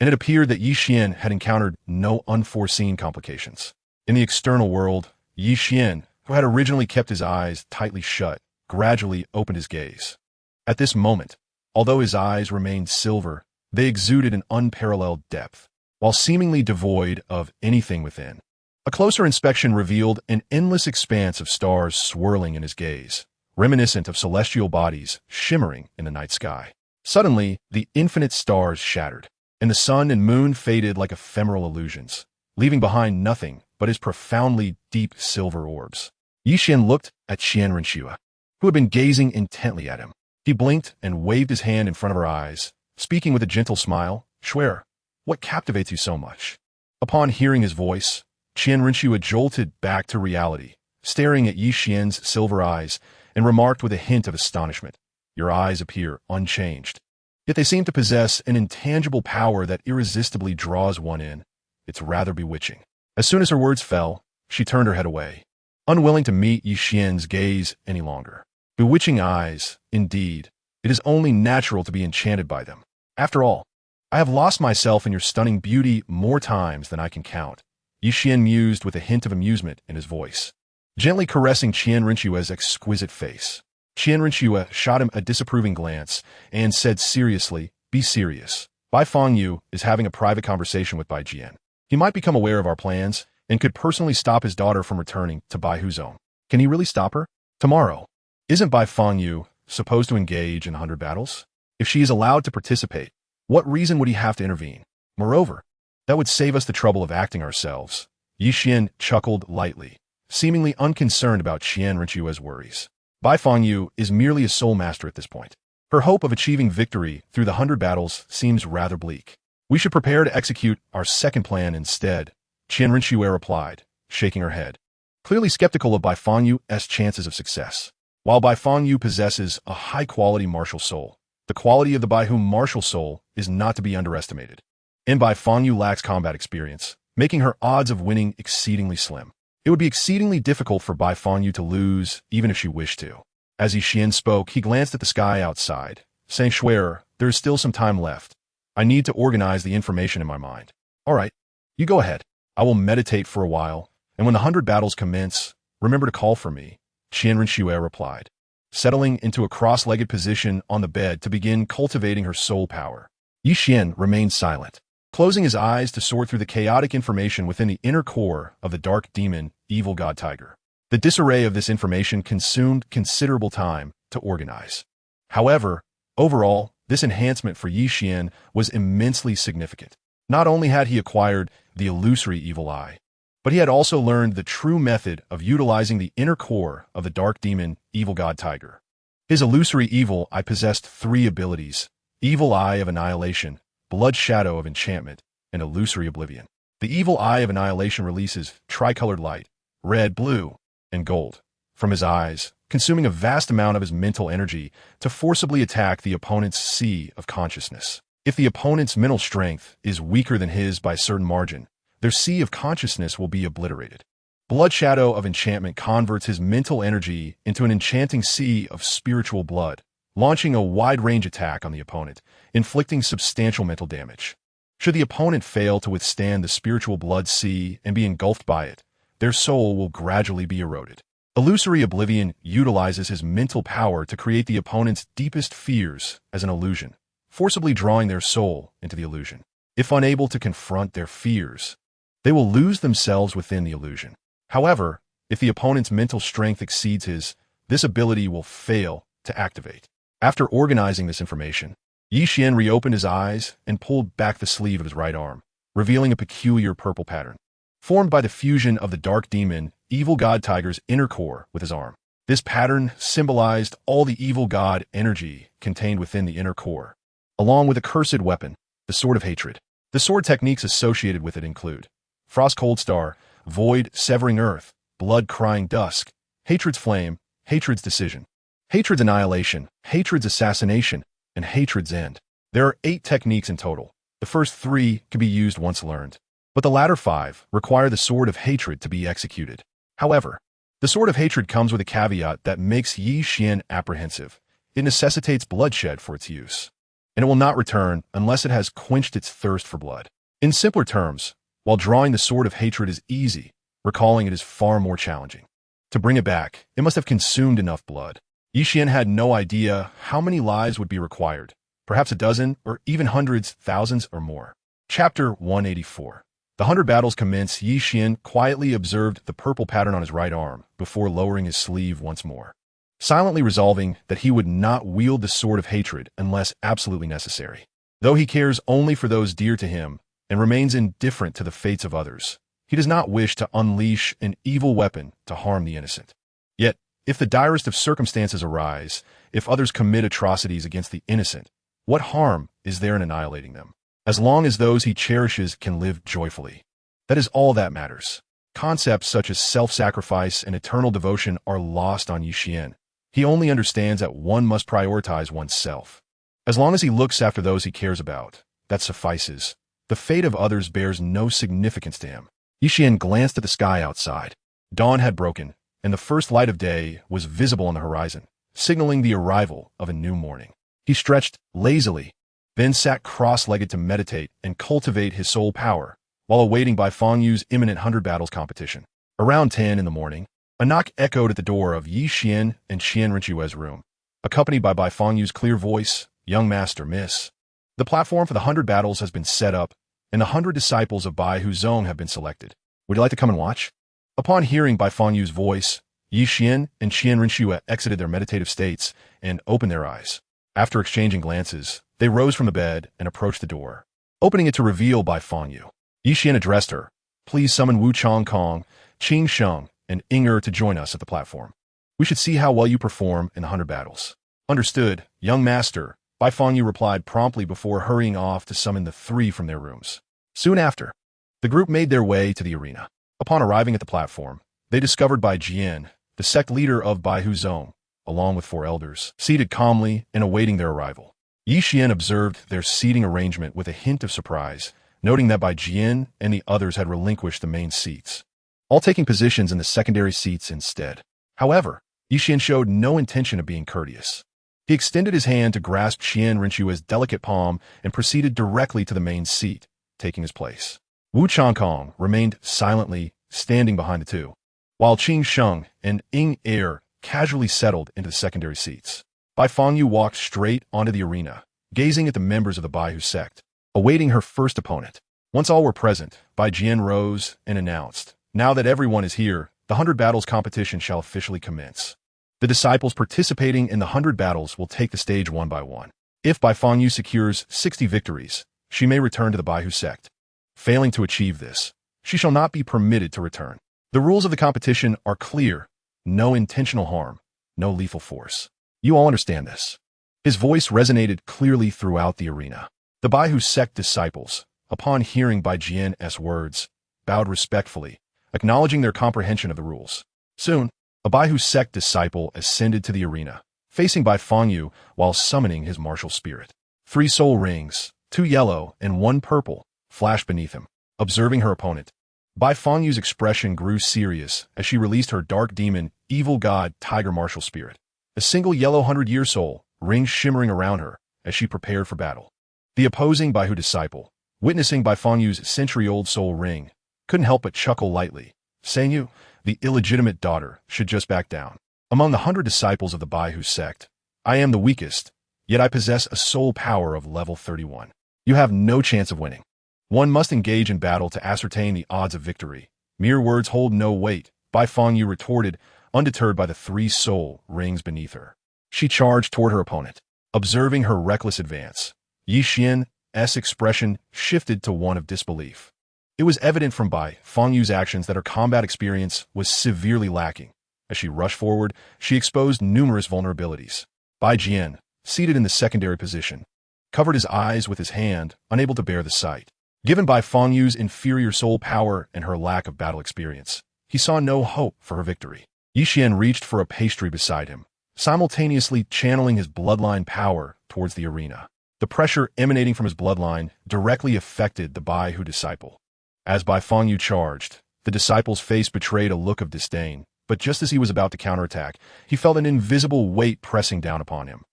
and it appeared that Yi Qian had encountered no unforeseen complications. In the external world, Yi Qian, who had originally kept his eyes tightly shut, gradually opened his gaze. At this moment, although his eyes remained silver, they exuded an unparalleled depth, while seemingly devoid of anything within. A closer inspection revealed an endless expanse of stars swirling in his gaze, reminiscent of celestial bodies shimmering in the night sky. Suddenly, the infinite stars shattered, and the sun and moon faded like ephemeral illusions, leaving behind nothing but his profoundly deep silver orbs. Yi Qian looked at Qian Renshua, who had been gazing intently at him. He blinked and waved his hand in front of her eyes, speaking with a gentle smile. "Shuer, what captivates you so much?" Upon hearing his voice, Qian Renshua jolted back to reality, staring at Yi Qian's silver eyes, and remarked with a hint of astonishment, "Your eyes appear unchanged. Yet they seem to possess an intangible power that irresistibly draws one in. It's rather bewitching." As soon as her words fell, she turned her head away, unwilling to meet Yi Qian's gaze any longer. Bewitching eyes, indeed. It is only natural to be enchanted by them. After all, I have lost myself in your stunning beauty more times than I can count. Yi Qian mused with a hint of amusement in his voice, gently caressing Qian Renshua's exquisite face. Qian Renshua shot him a disapproving glance and said seriously, "Be serious. Bai Fangyu is having a private conversation with Bai Jian. He might become aware of our plans and could personally stop his daughter from returning to Bai Huzong. Can he really stop her? Tomorrow. Isn't Bai Fangyu supposed to engage in 100 battles? If she is allowed to participate, what reason would he have to intervene? Moreover, that would save us the trouble of acting ourselves." Yi Qian chuckled lightly, seemingly unconcerned about Qian Renshua's worries. Bai Fangyu is merely a soul master at this point. Her hope of achieving victory through the 100 battles seems rather bleak. "We should prepare to execute our second plan instead," Qian Renshua replied, shaking her head, clearly skeptical of Bai Fangyu's chances of success. While Bai Fangyu possesses a high-quality martial soul, the quality of the Bai Hu martial soul is not to be underestimated. And Bai Fangyu lacks combat experience, making her odds of winning exceedingly slim. It would be exceedingly difficult for Bai Fangyu to lose, even if she wished to. As Yi Qian spoke, he glanced at the sky outside, saying, "Schwerer, there is still some time left. I need to organize the information in my mind." "All right, you go ahead. I will meditate for a while, and when the 100 battles commence, remember to call for me," Qian Renshua replied, settling into a cross-legged position on the bed to begin cultivating her soul power. Yi Qian remained silent, closing his eyes to sort through the chaotic information within the inner core of the dark demon, evil god tiger. The disarray of this information consumed considerable time to organize. However, overall, this enhancement for Yi Qian was immensely significant. Not only had he acquired the illusory evil eye, but he had also learned the true method of utilizing the inner core of the dark demon, evil god tiger. His illusory evil eye possessed 3 abilities: evil eye of annihilation, blood shadow of enchantment, and illusory oblivion. The evil eye of annihilation releases tricolored light, red, blue, and gold, from his eyes, consuming a vast amount of his mental energy to forcibly attack the opponent's sea of consciousness. If the opponent's mental strength is weaker than his by a certain margin, their sea of consciousness will be obliterated. Blood shadow of enchantment converts his mental energy into an enchanting sea of spiritual blood, launching a wide-range attack on the opponent, inflicting substantial mental damage. Should the opponent fail to withstand the spiritual blood sea and be engulfed by it, their soul will gradually be eroded. Illusory oblivion utilizes his mental power to create the opponent's deepest fears as an illusion, forcibly drawing their soul into the illusion. If unable to confront their fears, they will lose themselves within the illusion. However, if the opponent's mental strength exceeds his, this ability will fail to activate. After organizing this information, Yi Qian reopened his eyes and pulled back the sleeve of his right arm, revealing a peculiar purple pattern, formed by the fusion of the dark demon, evil god tiger's inner core with his arm. This pattern symbolized all the evil god energy contained within the inner core, along with a cursed weapon, the Sword of Hatred. The sword techniques associated with it include Frost Cold Star, Void Severing Earth, Blood Crying Dusk, Hatred's Flame, Hatred's Decision, Hatred's Annihilation, Hatred's Assassination, and Hatred's End. There are 8 techniques in total. The first 3 can be used once learned, but the latter 5 require the Sword of Hatred to be executed. However, the Sword of Hatred comes with a caveat that makes Yi Qian apprehensive. It necessitates bloodshed for its use. and it will not return unless it has quenched its thirst for blood. In simpler terms, while drawing the sword of hatred is easy, recalling it is far more challenging. To bring it back, it must have consumed enough blood. Qian had no idea how many lives would be required, perhaps a dozen, or even hundreds, thousands, or more. Chapter 184. The 100 battles commence. Qian quietly observed the purple pattern on his right arm before lowering his sleeve once more, silently resolving that he would not wield the sword of hatred unless absolutely necessary. Though he cares only for those dear to him and remains indifferent to the fates of others, he does not wish to unleash an evil weapon to harm the innocent. Yet, if the direst of circumstances arise, if others commit atrocities against the innocent, what harm is there in annihilating them? As long as those he cherishes can live joyfully. That is all that matters. Concepts such as self-sacrifice and eternal devotion are lost on Qian. He only understands that one must prioritize oneself. As long as he looks after those he cares about, that suffices. The fate of others bears no significance to him. Qian glanced at the sky outside. Dawn had broken, and the first light of day was visible on the horizon, signaling the arrival of a new morning. He stretched lazily, then sat cross-legged to meditate and cultivate his soul power, while awaiting Bai Fengyu's imminent 100 battles competition. Around 10 in the morning, a knock echoed at the door of Qian and Qian Renchue's room, accompanied by Bai Fengyu's clear voice, "Young master, miss. The platform for the 100 battles has been set up, and the 100 disciples of Bai Huzong have been selected. Would you like to come and watch?" Upon hearing Bai Fengyu's voice, Qian and Qian Renchue exited their meditative states and opened their eyes. After exchanging glances, they rose from the bed and approached the door, opening it to reveal Bai Fengyu. Qian addressed her, "Please summon Wu Chongkong, Qing Sheng, and Inger to join us at the platform. We should see how well you perform in the 100 battles." "Understood, young master," Bai Fengyu replied promptly before hurrying off to summon the 3 from their rooms. Soon after, the group made their way to the arena. Upon arriving at the platform, they discovered Bai Jian, the sect leader of Bai Huzong, along with 4 elders, seated calmly and awaiting their arrival. Qian observed their seating arrangement with a hint of surprise, noting that Bai Jian and the others had relinquished the main seats, all taking positions in the secondary seats instead. However, Qian showed no intention of being courteous. He extended his hand to grasp Qian Renchue's delicate palm and proceeded directly to the main seat, taking his place. Wu Chongkong remained silently standing behind the 2, while Qing Sheng and Inger casually settled into the secondary seats. Bai Fengyu walked straight onto the arena, gazing at the members of the Baihu sect, awaiting her first opponent. Once all were present, Bai Jian rose and announced, "Now that everyone is here, the 100 battles competition shall officially commence. The disciples participating in the 100 battles will take the stage one by one. If Bai Fengyu secures 60 victories, she may return to the Baihu sect. Failing to achieve this, she shall not be permitted to return. The rules of the competition are clear: no intentional harm, no lethal force. You all understand this." His voice resonated clearly throughout the arena. The Baihu sect disciples, upon hearing Bai Jian's words, bowed respectfully, acknowledging their comprehension of the rules. Soon, a Baihu sect disciple ascended to the arena, facing Bai Fengyu while summoning his martial spirit. 3 soul rings, 2 yellow and 1 purple, flashed beneath him. Observing her opponent, Bai Fengyu's expression grew serious as she released her dark demon, evil god, tiger martial spirit. A single yellow 100-year soul ring shimmering around her as she prepared for battle. The opposing Baihu disciple, witnessing Bai Fengyu's century-old soul ring, couldn't help but chuckle lightly. "Sengyu, the illegitimate daughter, should just back down. Among the 100 disciples of the Baihu sect, I am the weakest, yet I possess a soul power of level 31. You have no chance of winning. One must engage in battle to ascertain the odds of victory. Mere words hold no weight," Bai Fengyu retorted, undeterred by the 3 soul rings beneath her. She charged toward her opponent. Observing her reckless advance, Qian's expression shifted to one of disbelief. It was evident from Bai Fengyu's actions that her combat experience was severely lacking. As she rushed forward, she exposed numerous vulnerabilities. Bai Jian, seated in the secondary position, covered his eyes with his hand, unable to bear the sight. Given Bai Fengyu's inferior soul power and her lack of battle experience, he saw no hope for her victory. Qian reached for a pastry beside him, simultaneously channeling his bloodline power towards the arena. The pressure emanating from his bloodline directly affected the Baihu disciple. As Bai Fengyu charged, the disciple's face betrayed a look of disdain, but just as he was about to counterattack, he felt an invisible weight pressing down upon him.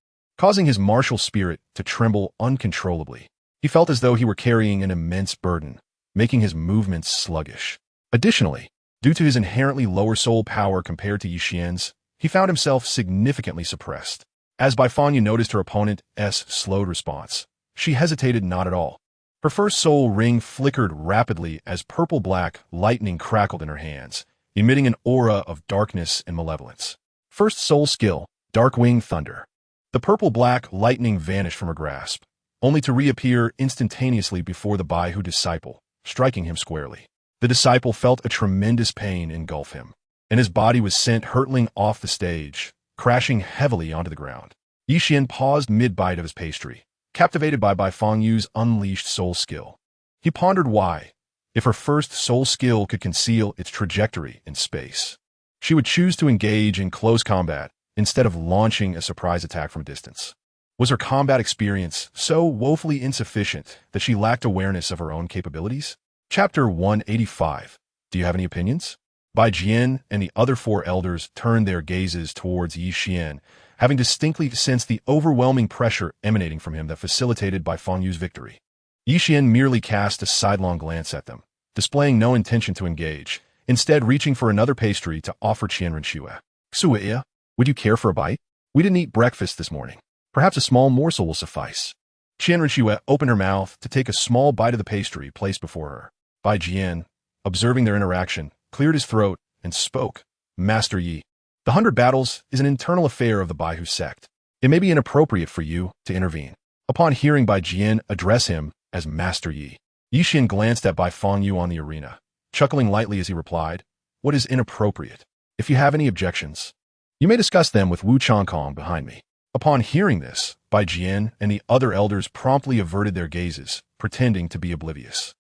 causing his martial spirit to tremble uncontrollably. He felt as though he were carrying an immense burden, making his movements sluggish. Additionally, due to his inherently lower soul power compared to Qian's, he found himself significantly suppressed. As Baifanyu noticed her opponent's slowed response, she hesitated not at all. Her first soul ring flickered rapidly as purple-black lightning crackled in her hands, emitting an aura of darkness and malevolence. First soul skill, Darkwing Thunder. The purple-black lightning vanished from her grasp, only to reappear instantaneously before the Baihu disciple, striking him squarely. The disciple felt a tremendous pain engulf him, and his body was sent hurtling off the stage, crashing heavily onto the ground. Qian paused mid-bite of his pastry, captivated by Baifengyu's unleashed soul skill. He pondered why, if her first soul skill could conceal its trajectory in space, she would choose to engage in close combat instead of launching a surprise attack from a distance. Was her combat experience so woefully insufficient that she lacked awareness of her own capabilities? Chapter 185. Do you have any opinions? Bai Jian and the other four elders turned their gazes towards Qian, having distinctly sensed the overwhelming pressure emanating from him that facilitated Baifengyu's victory. Qian merely cast a sidelong glance at them, displaying no intention to engage, instead reaching for another pastry to offer Qian Renshue. Xue, would you care for a bite? We didn't eat breakfast this morning. Perhaps a small morsel will suffice. Qian Renshue opened her mouth to take a small bite of the pastry placed before her. Bai Jian, observing their interaction, cleared his throat and spoke. Master Yi, the 100 battles is an internal affair of the Baihu sect. It may be inappropriate for you to intervene. Upon hearing Bai Jian address him as Master Yi, Qian glanced at Baifengyu on the arena, chuckling lightly as he replied, What is inappropriate? If you have any objections, you may discuss them with Wu Changkong behind me. Upon hearing this, Bai Jian and the other elders promptly averted their gazes, pretending to be oblivious.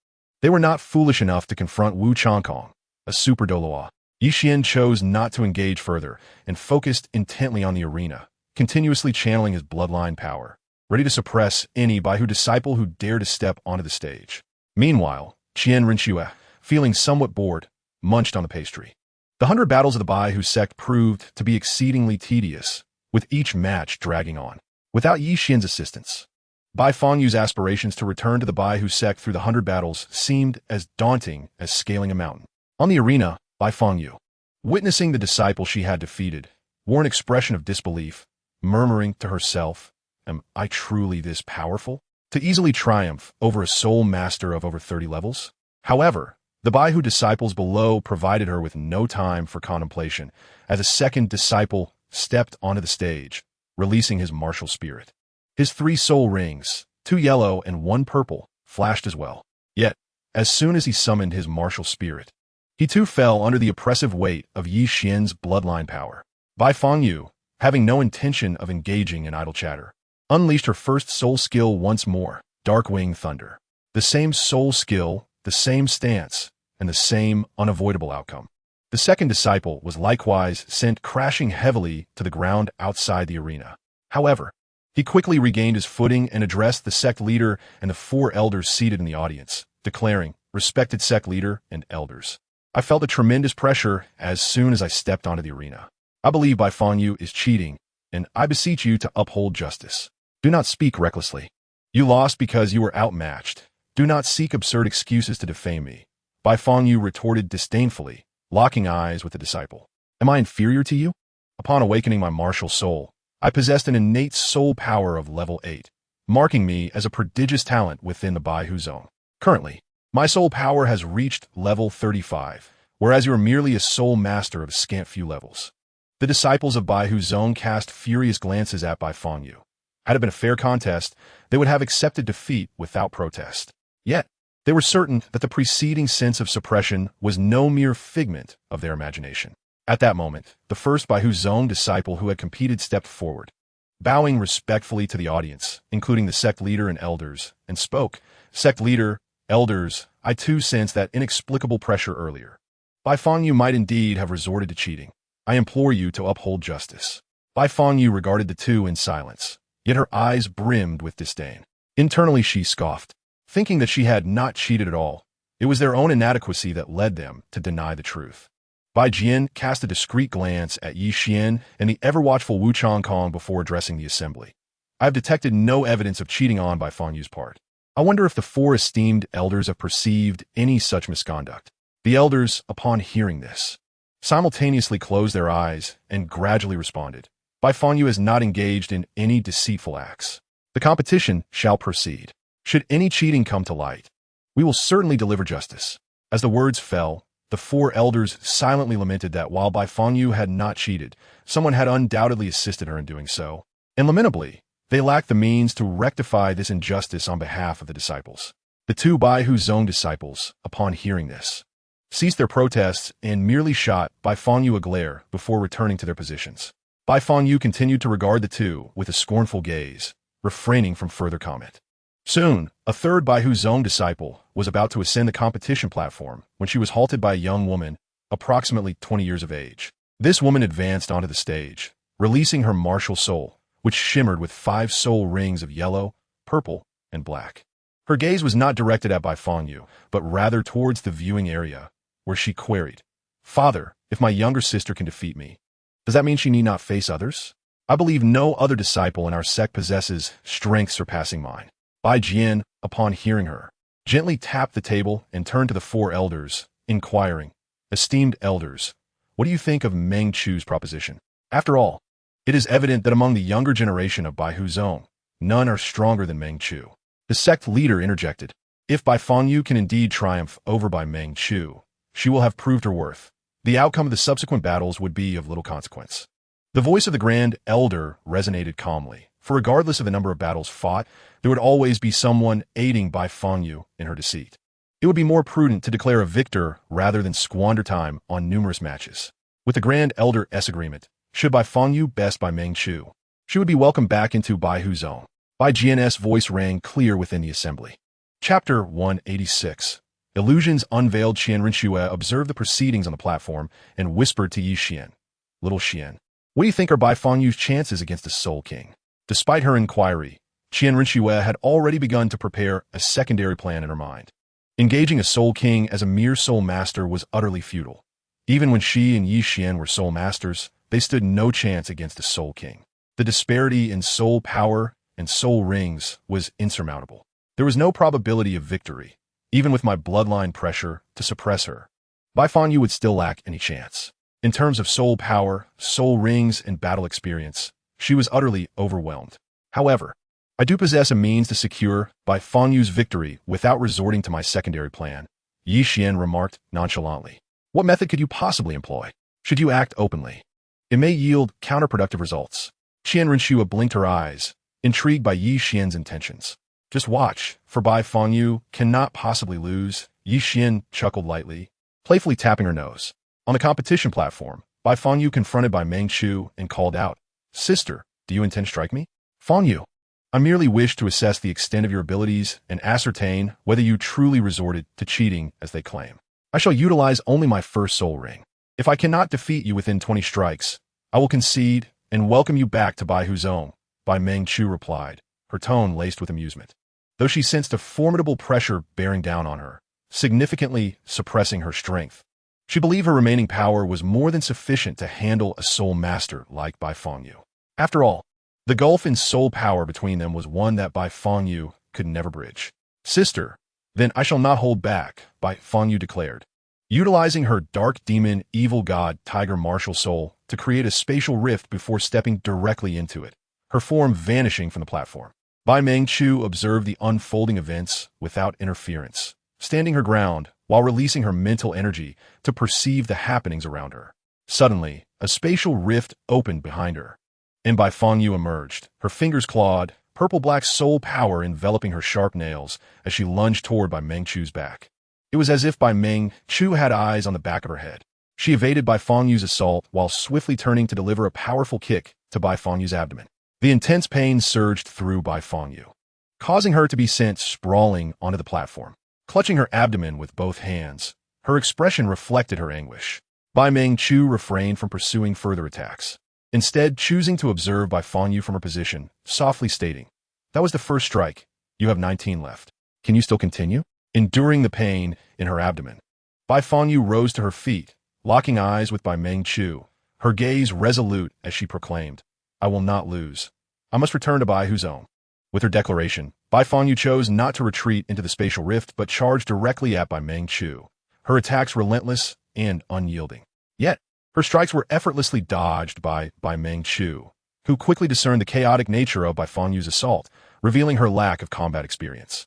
They were not foolish enough to confront Wu Changkong, a super Douluo. Qian chose not to engage further and focused intently on the arena, continuously channeling his bloodline power, ready to suppress any Baihu disciple who dared to step onto the stage. Meanwhile, Qian Renshue, feeling somewhat bored, munched on the pastry. The 100 battles of the Baihu sect proved to be exceedingly tedious, with each match dragging on. Without Qian's assistance, Baifengyu's aspirations to return to the Baihu sect through the 100 battles seemed as daunting as scaling a mountain. On the arena, Baifengyu, witnessing the disciple she had defeated, wore an expression of disbelief, murmuring to herself, Am I truly this powerful? To easily triumph over a soul master of over 30 levels? However, the Baihu disciples below provided her with no time for contemplation, as a second disciple stepped onto the stage, releasing his martial spirit. His 3 soul rings, 2 yellow and 1 purple, flashed as well. Yet, as soon as he summoned his martial spirit, he too fell under the oppressive weight of Qian's bloodline power. Baifengyu, having no intention of engaging in idle chatter, unleashed her first soul skill once more, Darkwing Thunder. The same soul skill, the same stance, and the same unavoidable outcome. The second disciple was likewise sent crashing heavily to the ground outside the arena. However, he quickly regained his footing and addressed the sect leader and the 4 elders seated in the audience, declaring, Respected sect leader and elders, I felt a tremendous pressure as soon as I stepped onto the arena. I believe Baifengyu is cheating, and I beseech you to uphold justice. Do not speak recklessly. You lost because you were outmatched. Do not seek absurd excuses to defame me. Baifengyu retorted disdainfully, locking eyes with the disciple. Am I inferior to you? Upon awakening my martial soul, I possessed an innate soul power of level 8, marking me as a prodigious talent within the Baihu zone. Currently, my soul power has reached level 35, whereas you are merely a soul master of a scant few levels. The disciples of Baihu zone cast furious glances at Baifengyu. Had it been a fair contest, they would have accepted defeat without protest. Yet, they were certain that the preceding sense of suppression was no mere figment of their imagination. At that moment, the first Baihu zone disciple who had competed stepped forward, bowing respectfully to the audience, including the sect leader and elders, and spoke, Sect leader, elders, I too sense that inexplicable pressure earlier. Baifengyu might indeed have resorted to cheating. I implore you to uphold justice. Baifengyu regarded the two in silence, yet her eyes brimmed with disdain. Internally she scoffed, thinking that she had not cheated at all. It was their own inadequacy that led them to deny the truth. Bai Jian cast a discreet glance at Qian and the ever-watchful Wu Changkong before addressing the assembly. I have detected no evidence of cheating on by Fangyu's part. I wonder if the four esteemed elders have perceived any such misconduct. The elders, upon hearing this, simultaneously closed their eyes and gradually responded. Bai Fangyu is not engaged in any deceitful acts. The competition shall proceed. Should any cheating come to light, we will certainly deliver justice. As the words fell, the four elders silently lamented that while Bai Fangyu had not cheated, someone had undoubtedly assisted her in doing so, and lamentably, they lacked the means to rectify this injustice on behalf of the disciples. The two BibiDong disciples, upon hearing this, ceased their protests and merely shot Bai Fangyu a glare before returning to their positions. Bai Fangyu continued to regard the two with a scornful gaze, refraining from further comment. Soon, a third BibiDong disciple was about to ascend the competition platform when she was halted by a young woman, approximately 20 years of age. This woman advanced onto the stage, releasing her martial soul, which shimmered with 5 soul rings of yellow, purple, and black. Her gaze was not directed at Bai Fangyu, but rather towards the viewing area, where she queried, "Father, if my younger sister can defeat me, does that mean she need not face others? I believe no other disciple in our sect possesses strength surpassing mine." Bai Qian, upon hearing her, gently tapped the table and turned to the four elders, inquiring, "Esteemed elders, what do you think of Meng Chu's proposition? After all, it is evident that among the younger generation of BibiDong, none are stronger than Meng Chu." The sect leader interjected, "If Bai Fangyu can indeed triumph over Bai Meng Chu, she will have proved her worth. The outcome of the subsequent battles would be of little consequence." The voice of the Grand Elder resonated calmly, for regardless of the number of battles fought, there would always be someone aiding Bai Fangyu in her deceit. It would be more prudent to declare a victor rather than squander time on numerous matches. With the Grand Elder's agreement, should Bai Fangyu best Bai Meng Chu, she would be welcomed back into BibiDong. Bai Jian's voice rang clear within the assembly. Chapter 186. Illusions unveiled. Qian Rinxue observed the proceedings on the platform and whispered to Yi Qian, "Little Qian, what do you think are Bai Fangyu's chances against the Soul King?" Despite her inquiry, Qian Rinxue had already begun to prepare a secondary plan in her mind. Engaging a Soul King as a mere Soul Master was utterly futile. Even when she and Yi Qian were Soul Masters, they stood no chance against the Soul King. The disparity in soul power and soul rings was insurmountable. There was no probability of victory, even with my bloodline pressure to suppress her. Bai Fangyu would still lack any chance. In terms of soul power, soul rings, and battle experience, she was utterly overwhelmed. However, I do possess a means to secure Bai Fangyu's victory without resorting to my secondary plan, Yi Qian remarked nonchalantly. What method could you possibly employ? Should you act openly, it may yield counterproductive results. Qian Rinxue blinked her eyes, intrigued by Yi Qian's intentions. Just watch, for Bai Fangyu cannot possibly lose, Yi Qian chuckled lightly, playfully tapping her nose. On the competition platform, Bai Fangyu confronted Bai Meng Chu and called out, "Sister, do you intend to strike me?" "Fangyu, I merely wish to assess the extent of your abilities and ascertain whether you truly resorted to cheating as they claim. I shall utilize only my first soul ring. If I cannot defeat you within 20 strikes, I will concede and welcome you back to BibiDong," Bai Meng Chu replied, her tone laced with amusement. Though she sensed a formidable pressure bearing down on her, significantly suppressing her strength, she believed her remaining power was more than sufficient to handle a soul master like Bai Fangyu. After all, the gulf in soul power between them was one that Bai Fangyu could never bridge. "Sister, then I shall not hold back," Bai Fangyu declared, utilizing her dark demon evil god tiger martial soul to create a spatial rift before stepping directly into it, her form vanishing from the platform. Bai Meng Chu observed the unfolding events without interference, standing her ground while releasing her mental energy to perceive the happenings around her. Suddenly, a spatial rift opened behind her, and Bai Fangyu emerged, her fingers clawed, purple-black soul power enveloping her sharp nails as she lunged toward Bai Meng Chu's back. It was as if Bai Meng Chu had eyes on the back of her head. She evaded Bai Fangyu's assault while swiftly turning to deliver a powerful kick to Bai Fangyu's abdomen. The intense pain surged through Bai Fangyu, causing her to be sent sprawling onto the platform. Clutching her abdomen with both hands, her expression reflected her anguish. Bai Meng Chu refrained from pursuing further attacks, instead choosing to observe Bai Fangyu from her position, softly stating, "That was the first strike. You have 19 left. Can you still continue?" Enduring the pain in her abdomen, Bai Fangyu rose to her feet, locking eyes with Bai Meng Chu, her gaze resolute as she proclaimed, "I will not lose. I must return to Bai Huzong. With her declaration, Bai Fangyu chose not to retreat into the spatial rift but charged directly at Bai Mengchu, her attacks relentless and unyielding. Yet, her strikes were effortlessly dodged by Bai Mengchu, who quickly discerned the chaotic nature of Bai Fangyu's assault, revealing her lack of combat experience.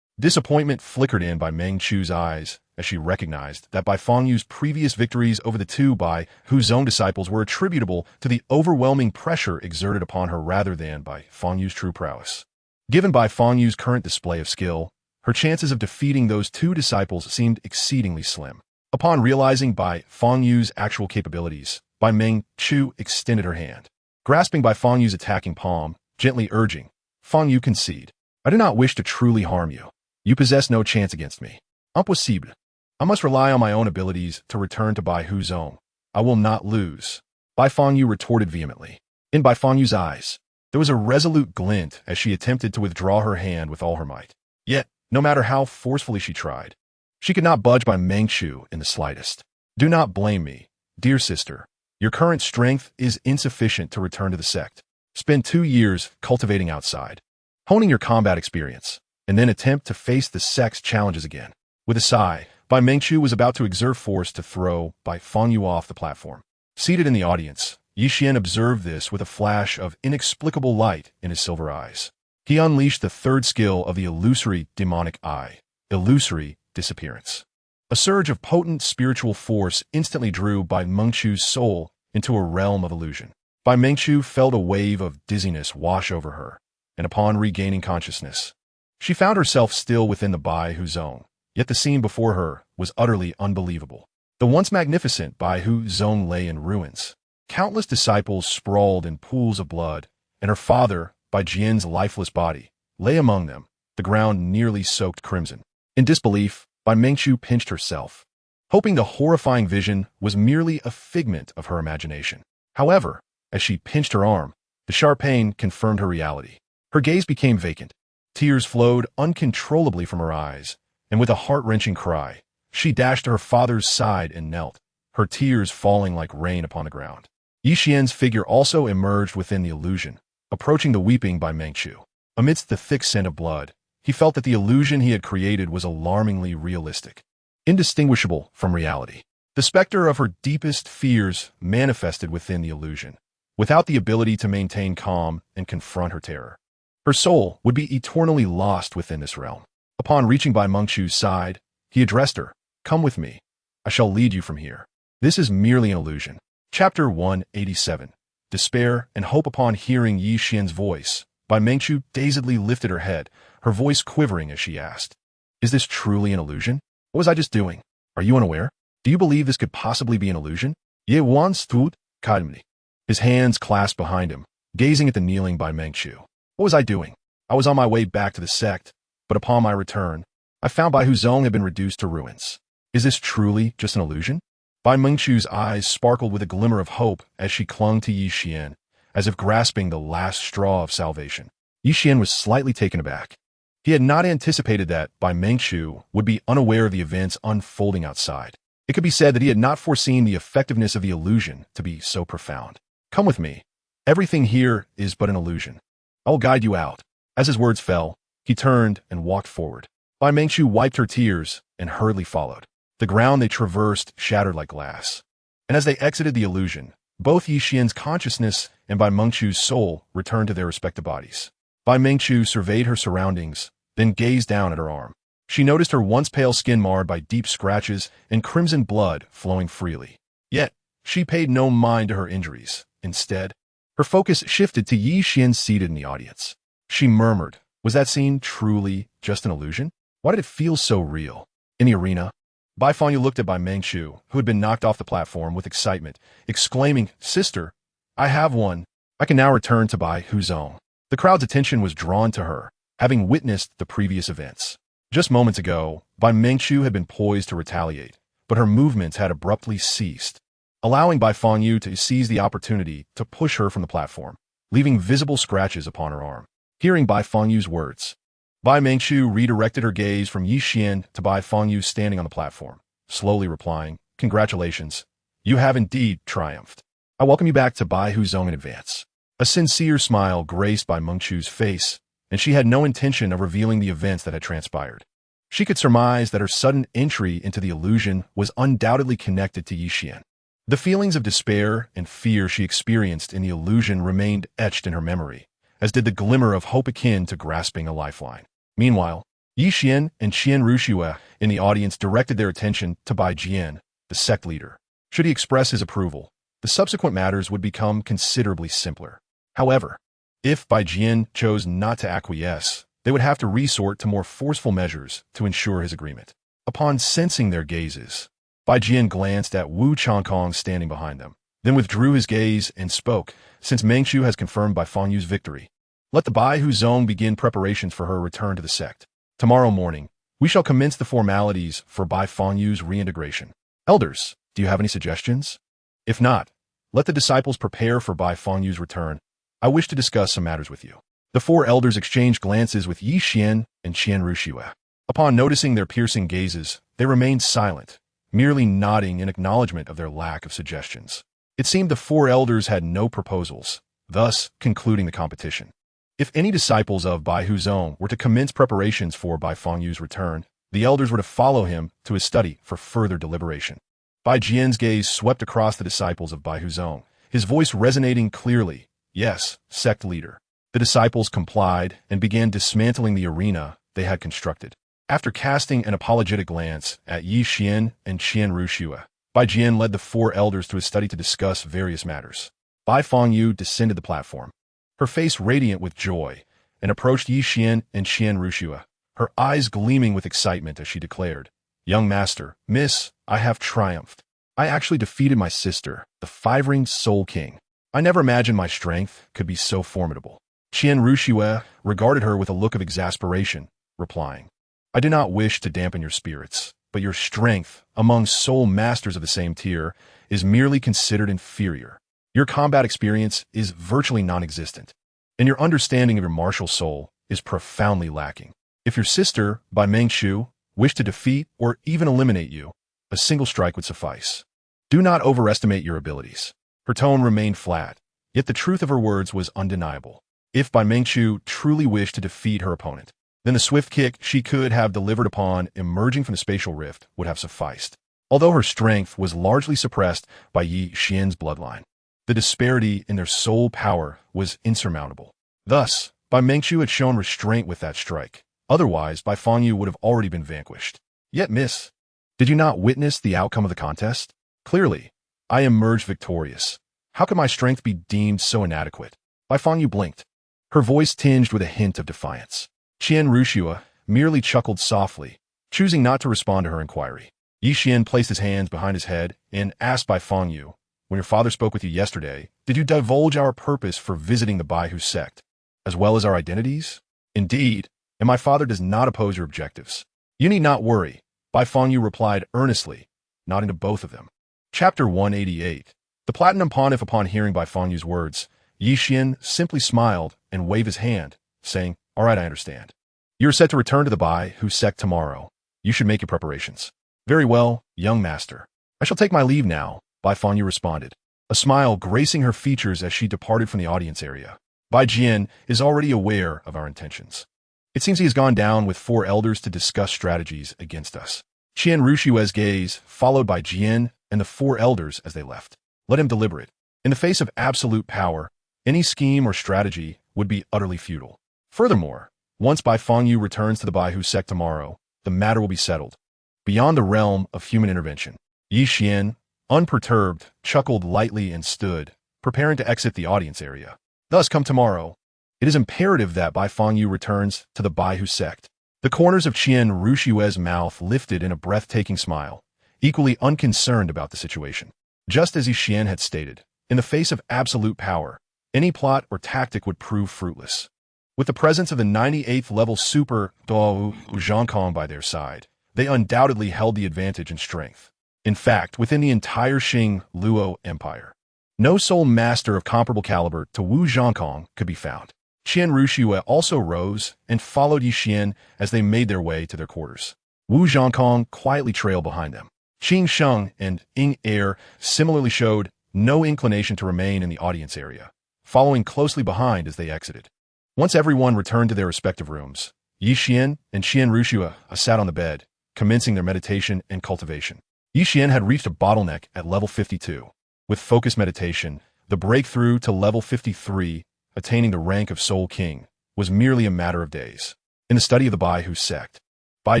Disappointment flickered in Bai Mengchu's eyes as she recognized that Bai Fangyu's previous victories over the two Bai Huzong disciples were attributable to the overwhelming pressure exerted upon her rather than Bai Fangyu's true prowess. Given Bai Fangyu's current display of skill, her chances of defeating those two disciples seemed exceedingly slim. Upon realizing Bai Fangyu's actual capabilities, Bai Mengchu extended her hand. Grasping Bai Fangyu's attacking palm, gently urging, "Fangyu, concede. I do not wish to truly harm you. You possess no chance against me. Impossible. I must rely on my own abilities to return to Bai Huzong. I will not lose." Bai Fangyu retorted vehemently. In Bai Fangyu's eyes, there was a resolute glint as she attempted to withdraw her hand with all her might. Yet, no matter how forcefully she tried, she could not budge Bai Mengchu in the slightest. "Do not blame me, dear sister. Your current strength is insufficient to return to the sect. Spend 2 years cultivating outside, honing your combat experience, and then attempt to face the sect's challenges again." With a sigh, Bai Mengchu was about to exert force to throw Bai Fangyu off the platform. Seated in the audience, Qian observed this with a flash of inexplicable light in his silver eyes. He unleashed the third skill of the illusory demonic eye, illusory disappearance. A surge of potent spiritual force instantly drew Bai Mengchu's soul into a realm of illusion. Bai Mengchu felt a wave of dizziness wash over her, and upon regaining consciousness, she found herself still within the Bai Huzong, yet the scene before her was utterly unbelievable. The once magnificent Bai Huzong lay in ruins. Countless disciples sprawled in pools of blood, and her father, Bai Jian's lifeless body, lay among them, the ground nearly soaked crimson. In disbelief, Bai Mengchu pinched herself, hoping the horrifying vision was merely a figment of her imagination. However, as she pinched her arm, the sharp pain confirmed her reality. Her gaze became vacant. Tears flowed uncontrollably from her eyes, and with a heart-wrenching cry, she dashed to her father's side and knelt, her tears falling like rain upon the ground. Qian's figure also emerged within the illusion, approaching the weeping Bai Mengchu. Amidst the thick scent of blood, he felt that the illusion he had created was alarmingly realistic, indistinguishable from reality. The specter of her deepest fears manifested within the illusion, without the ability to maintain calm and confront her terror. Her soul would be eternally lost within this realm. Upon reaching Bai Mengchu's side, he addressed her, "Come with me. I shall lead you from here. This is merely an illusion." Chapter 187. Despair and hope. Upon hearing Qian's voice, Bai Mengchu dazedly lifted her head, her voice quivering as she asked, "Is this truly an illusion? What was I just doing? Are you unaware? Do you believe this could possibly be an illusion?" Ye Wan stood calmly, his hands clasped behind him, gazing at the kneeling Bai Mengchu. "What was I doing? I was on my way back to the sect, but upon my return, I found Bai Huzong had been reduced to ruins. Is this truly just an illusion?" Bai Mengchu's eyes sparkled with a glimmer of hope as she clung to Qian, as if grasping the last straw of salvation. Qian was slightly taken aback. He had not anticipated that Bai Mengchu would be unaware of the events unfolding outside. It could be said that he had not foreseen the effectiveness of the illusion to be so profound. "Come with me. Everything here is but an illusion. I will guide you out." As his words fell, he turned and walked forward. Bai Mengchu wiped her tears and hurriedly followed. The ground they traversed shattered like glass. And as they exited the illusion, both Qian's consciousness and Bai Mengchu's soul returned to their respective bodies. Bai Mengchu surveyed her surroundings, then gazed down at her arm. She noticed her once pale skin marred by deep scratches and crimson blood flowing freely. Yet, she paid no mind to her injuries. Instead, her focus shifted to Qian seated in the audience. She murmured, "Was that scene truly just an illusion? Why did it feel so real?" In the arena, Bai Fangyu looked at Bai Mengchu, who had been knocked off the platform, with excitement, exclaiming, "Sister, I have won. I can now return to Bai Huzong." The crowd's attention was drawn to her, having witnessed the previous events. Just moments ago, Bai Mengchu had been poised to retaliate, but her movements had abruptly ceased, allowing Bai Fangyu to seize the opportunity to push her from the platform, leaving visible scratches upon her arm. Hearing Bai Fangyu's words, Bai Mengchu redirected her gaze from Qian to Bai Fangyu standing on the platform, slowly replying, "Congratulations. You have indeed triumphed. I welcome you back to Bai Huzong in advance." A sincere smile graced by Meng Chu's face, and she had no intention of revealing the events that had transpired. She could surmise that her sudden entry into the illusion was undoubtedly connected to Qian. The feelings of despair and fear she experienced in the illusion remained etched in her memory, as did the glimmer of hope akin to grasping a lifeline. Meanwhile, Qian and Qian Rushue in the audience directed their attention to Bai Jian, the sect leader. Should he express his approval, the subsequent matters would become considerably simpler. However, if Bai Jian chose not to acquiesce, they would have to resort to more forceful measures to ensure his agreement. Upon sensing their gazes, Bai Jian glanced at Wu Changkong standing behind them, then withdrew his gaze and spoke, "Since Mengchu has confirmed Bai Fangyu's victory, let the Bai Hu Zong begin preparations for her return to the sect. Tomorrow morning, we shall commence the formalities for Bai Fangyu's reintegration. Elders, do you have any suggestions? If not, let the disciples prepare for Bai Fangyu's return. I wish to discuss some matters with you." The four elders exchanged glances with Qian and Qian Rushue. Upon noticing their piercing gazes, they remained silent, merely nodding in acknowledgement of their lack of suggestions. It seemed the four elders had no proposals, thus concluding the competition. If any disciples of Bai Hu Zong were to commence preparations for Bai Fangyu's return, the elders were to follow him to his study for further deliberation. Bai Jian's gaze swept across the disciples of Bai Hu Zong, his voice resonating clearly. "Yes, sect leader." The disciples complied and began dismantling the arena they had constructed. After casting an apologetic glance at Qian and Qian Rushue, Bai Jian led the four elders to his study to discuss various matters. Bai Fangyu descended the platform, her face radiant with joy, and approached Qian and Qian Rushue, her eyes gleaming with excitement as she declared, "Young master, miss, I have triumphed. I actually defeated my sister, the five-ringed Soul King. I never imagined my strength could be so formidable." Qian Rushue regarded her with a look of exasperation, replying, "I do not wish to dampen your spirits, but your strength, among soul masters of the same tier, is merely considered inferior. Your combat experience is virtually non-existent, and your understanding of your martial soul is profoundly lacking. If your sister, Bai Mengchu, wished to defeat or even eliminate you, a single strike would suffice. Do not overestimate your abilities." Her tone remained flat, yet the truth of her words was undeniable. If Bai Mengchu truly wished to defeat her opponent, then the swift kick she could have delivered upon emerging from the spatial rift would have sufficed. Although her strength was largely suppressed by Qian's bloodline, the disparity in their soul power was insurmountable. Thus, Bai Mengchu had shown restraint with that strike. Otherwise, Bai Fangyu would have already been vanquished. "Yet, miss, did you not witness the outcome of the contest? Clearly, I emerged victorious. How could my strength be deemed so inadequate?" Bai Fangyu blinked, her voice tinged with a hint of defiance. Qian Rushue merely chuckled softly, choosing not to respond to her inquiry. Qian placed his hands behind his head and asked Bai Fangyu, "When your father spoke with you yesterday, did you divulge our purpose for visiting the Bai Hu sect, as well as our identities?" "Indeed, and my father does not oppose your objectives." "You need not worry," Bai Fangyu replied earnestly, nodding to both of them. Chapter 188. The Platinum Pontiff, upon hearing Bai Fangyu's words, Qian simply smiled and waved his hand, saying, "All right, I understand. You are set to return to the Bai Hu sect tomorrow. You should make your preparations." "Very well, young master. I shall take my leave now," Bai Fangyu responded, a smile gracing her features as she departed from the audience area. "Bai Jian is already aware of our intentions. It seems he has gone down with four elders to discuss strategies against us." Qian Rushue's gaze followed Bai Jian and the four elders as they left. Let him deliberate. In the face of absolute power, any scheme or strategy would be utterly futile. Furthermore, once Bai Fangyu returns to the Bai Hu sect tomorrow, the matter will be settled, beyond the realm of human intervention. Qian, unperturbed, chuckled lightly and stood, preparing to exit the audience area. Thus, come tomorrow, it is imperative that Bai Fangyu returns to the Bai Hu sect. The corners of Qian Rushue's mouth lifted in a breathtaking smile, equally unconcerned about the situation. Just as Qian had stated, in the face of absolute power, any plot or tactic would prove fruitless. With the presence of the 98th level super Dalu Zhangkong by their side, they undoubtedly held the advantage in strength. In fact, within the entire Luo Empire, no soul master of comparable caliber to Wu Zhangkong could be found. Qian Rushue also rose and followed Qian as they made their way to their quarters. Wu Zhangkong quietly trailed behind them. Qing Sheng and Ying Er similarly showed no inclination to remain in the audience area, following closely behind as they exited. Once everyone returned to their respective rooms, Qian and Qian Rushua sat on the bed, commencing their meditation and cultivation. Qian had reached a bottleneck at level 52. With focused meditation, the breakthrough to level 53, attaining the rank of Soul King, was merely a matter of days. In the study of the Bai Hu sect, Bai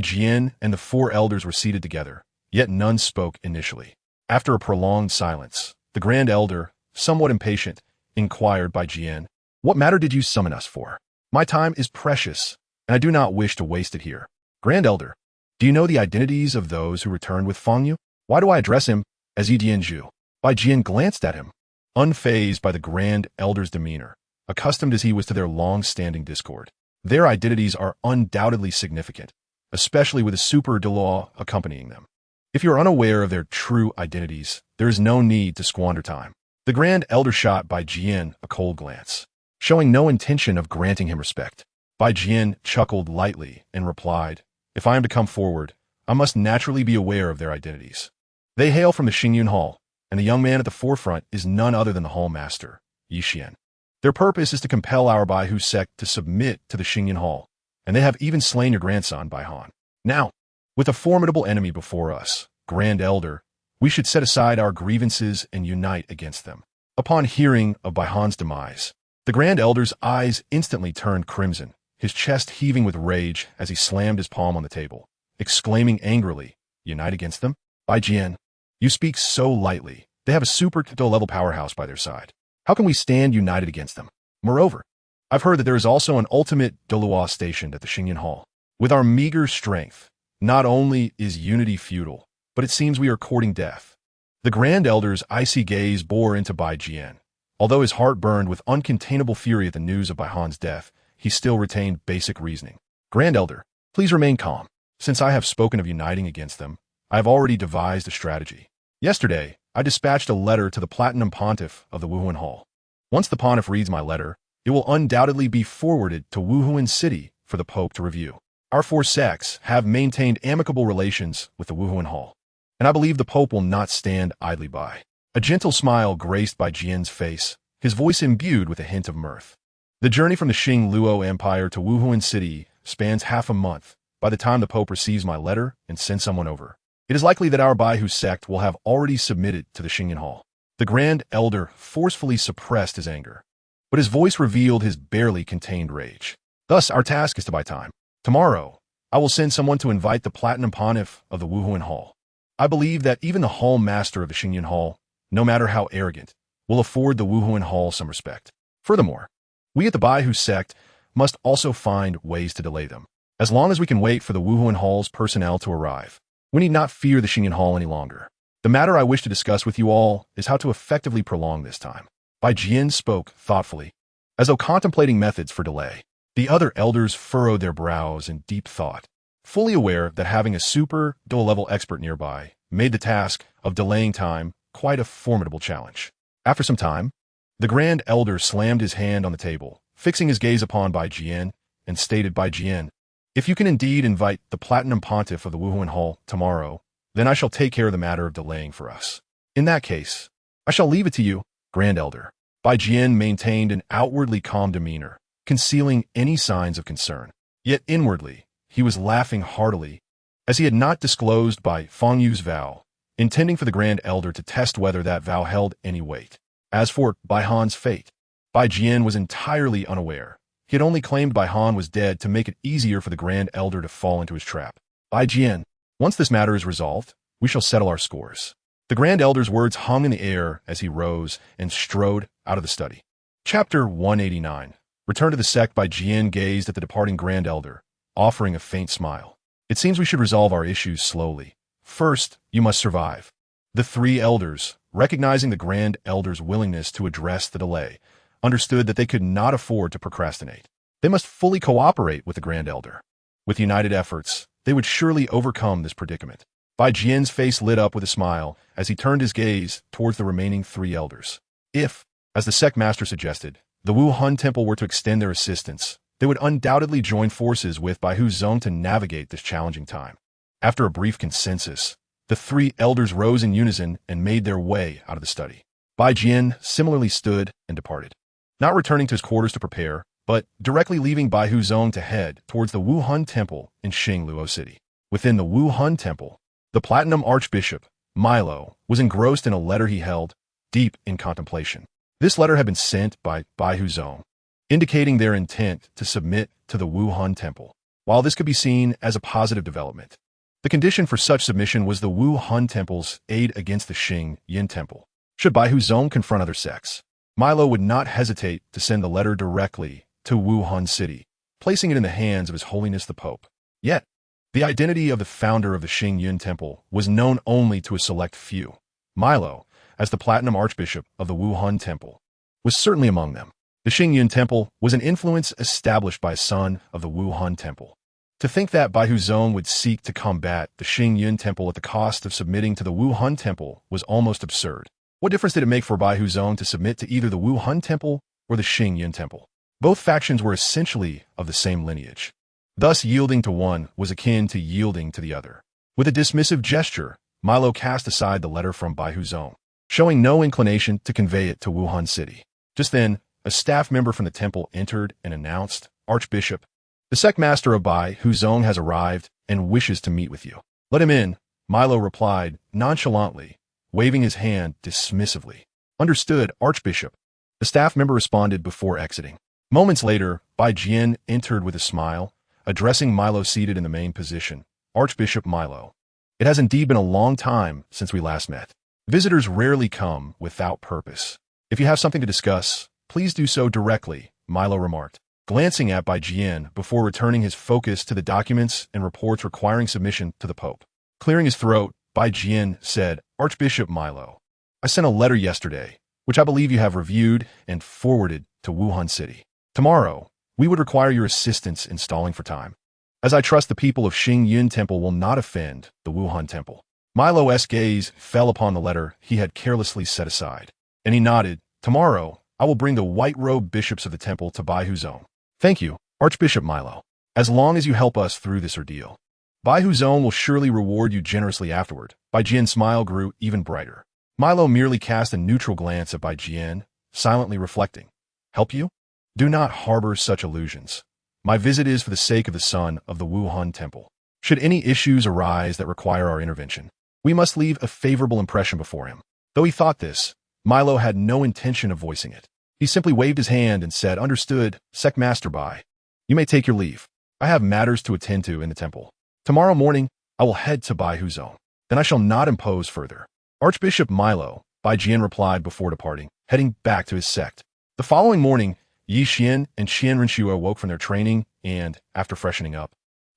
Jian and the four elders were seated together, yet none spoke initially. After a prolonged silence, the Grand Elder, somewhat impatient, inquired Bai Jian, "What matter did you summon us for? My time is precious, and I do not wish to waste it here." "Grand Elder, do you know the identities of those who returned with Feng Yu? Why do I address him as Yidianzhu?" Bai Jian glanced at him, unfazed by the Grand Elder's demeanor, accustomed as he was to their long-standing discord. Their identities are undoubtedly significant, especially with a super Douluo accompanying them. If you are unaware of their true identities, there is no need to squander time. The Grand Elder shot Bai Jian a cold glance, showing no intention of granting him respect. Bai Jian chuckled lightly and replied, "If I am to come forward, I must naturally be aware of their identities. They hail from the Xingyun Hall, and the young man at the forefront is none other than the Hall Master, Qian. Their purpose is to compel our Bai Hu sect to submit to the Xingyun Hall, and they have even slain your grandson, Bai Han. Now, with a formidable enemy before us, Grand Elder, we should set aside our grievances and unite against them." Upon hearing of Bai Han's demise, the Grand Elder's eyes instantly turned crimson, his chest heaving with rage as he slammed his palm on the table, exclaiming angrily, "Unite against them? Bai Jian, you speak so lightly. They have a super level powerhouse by their side. How can we stand united against them? Moreover, I've heard that there is also an ultimate Douluo stationed at the Xingyun Hall. With our meager strength, not only is unity futile, but it seems we are courting death." The Grand Elder's icy gaze bore into Bai Jian. Although his heart burned with uncontainable fury at the news of Bai Han's death, he still retained basic reasoning. "Grand Elder, please remain calm. Since I have spoken of uniting against them, I have already devised a strategy. Yesterday, I dispatched a letter to the Platinum Pontiff of the Wuhuan Hall. Once the Pontiff reads my letter, it will undoubtedly be forwarded to Wuhuan City for the Pope to review. Our four sects have maintained amicable relations with the Wuhuan Hall, and I believe the Pope will not stand idly by." A gentle smile graced Bai Jian's face, his voice imbued with a hint of mirth. "The journey from the Xing Luo Empire to Wuhuan City spans half a month by the time the Pope receives my letter and sends someone over. It is likely that our Bai Hu sect will have already submitted to the Xingyun Hall." The Grand Elder forcefully suppressed his anger, but his voice revealed his barely contained rage. "Thus, our task is to buy time. Tomorrow, I will send someone to invite the Platinum Pontiff of the Wuhuan Hall. I believe that even the Hall Master of the Xingyun Hall, no matter how arrogant, will afford the Wuhuan Hall some respect. Furthermore, we at the Bai Hu sect must also find ways to delay them. As long as we can wait for the Wuhuan Hall's personnel to arrive, we need not fear the Xingyun Hall any longer. The matter I wish to discuss with you all is how to effectively prolong this time." Bai Jian spoke thoughtfully, as though contemplating methods for delay. The other elders furrowed their brows in deep thought, fully aware that having a super Douluo-level expert nearby made the task of delaying time quite a formidable challenge. After some time, the Grand Elder slammed his hand on the table, fixing his gaze upon Bai Jian, and stated, "Bai Jian, if you can indeed invite the Platinum Pontiff of the Wuhuan Hall tomorrow, then I shall take care of the matter of delaying for us. In that case, I shall leave it to you, Grand Elder." Bai Jian maintained an outwardly calm demeanor, concealing any signs of concern. Yet inwardly, he was laughing heartily, as he had not disclosed Bai Feng Yu's vow, intending for the Grand Elder to test whether that vow held any weight. As for Bai Han's fate, Bai Jian was entirely unaware. He had only claimed Bai Han was dead to make it easier for the Grand Elder to fall into his trap. "Bai Jian, once this matter is resolved, we shall settle our scores." The Grand Elder's words hung in the air as he rose and strode out of the study. Chapter 189. Return to the sect. Bai Jian gazed at the departing Grand Elder, offering a faint smile. "It seems we should resolve our issues slowly. First, you must survive." The three elders, recognizing the Grand Elder's willingness to address the delay, understood that they could not afford to procrastinate. They must fully cooperate with the Grand Elder. With united efforts, they would surely overcome this predicament. Bai Jian's face lit up with a smile as he turned his gaze towards the remaining three elders. If, as the sect master suggested, the Wuhan Temple were to extend their assistance, they would undoubtedly join forces with Bai Hu Zong to navigate this challenging time. After a brief consensus, the three elders rose in unison and made their way out of the study. Bai Jian similarly stood and departed. not returning to his quarters to prepare, but directly leaving Bai Huzong to head towards the Wuhan Temple in Xingluo City. Within the Wuhan Temple, the Platinum Archbishop, Milo, was engrossed in a letter he held, deep in contemplation. This letter had been sent by Bai Huzong, indicating their intent to submit to the Wuhan Temple. While this could be seen as a positive development, the condition for such submission was the Wuhan Temple's aid against the Xinji Temple. Should Bai Huzong confront other sects, Milo would not hesitate to send the letter directly to Wuhan City, placing it in the hands of His Holiness the Pope. Yet, the identity of the founder of the Xinji Temple was known only to a select few. Milo, as the Platinum Archbishop of the Wuhan Temple, was certainly among them. The Xinji Temple was an influence established by a son of the Wuhan Temple. To think that Bai Huzong would seek to combat the Xinji Temple at the cost of submitting to the Wuhan Temple was almost absurd. What difference did it make for Bai Huzong to submit to either the Wuhan Temple or the Xinji Temple? Both factions were essentially of the same lineage. Thus, yielding to one was akin to yielding to the other. With a dismissive gesture, Milo cast aside the letter from Bai Huzong, showing no inclination to convey it to Wuhan City. Just then, a staff member from the temple entered and announced, "Archbishop, the sect master of Bai Huzong has arrived and wishes to meet with you." "Let him in," Milo replied nonchalantly, waving his hand dismissively. "Understood, Archbishop," the staff member responded before exiting. Moments later, Bai Qian entered with a smile, addressing Milo seated in the main position. "Archbishop Milo, it has indeed been a long time since we last met. Visitors rarely come without purpose. If you have something to discuss, please do so directly," Milo remarked, glancing at Bai Qian before returning his focus to the documents and reports requiring submission to the Pope. Clearing his throat, Bai Qian said, "Archbishop Milo, I sent a letter yesterday, which I believe you have reviewed and forwarded to Wuhan City. Tomorrow, we would require your assistance in stalling for time, as I trust the people of Xinji Temple will not offend the Wuhan Temple." Milo's gaze fell upon the letter he had carelessly set aside, and he nodded. "Tomorrow, I will bring the white-robed bishops of the temple to Bai Huzong." "Thank you, Archbishop Milo. As long as you help us through this ordeal, Bai Huzong will surely reward you generously afterward." Bai Qian's smile grew even brighter. Milo merely cast a neutral glance at Bai Qian, silently reflecting. "Help you? Do not harbor such illusions. My visit is for the sake of the son of the Wuhan Temple. Should any issues arise that require our intervention, we must leave a favorable impression before him." Though he thought this, Milo had no intention of voicing it. He simply waved his hand and said, "Understood, Sect Master Bai. You may take your leave. I have matters to attend to in the temple. Tomorrow morning, I will head to Bai Huzong. Then I shall not impose further." "Archbishop Milo," Bai Qian replied before departing, heading back to his sect. The following morning, Yi Xian and Qian Renshua awoke from their training and, after freshening up,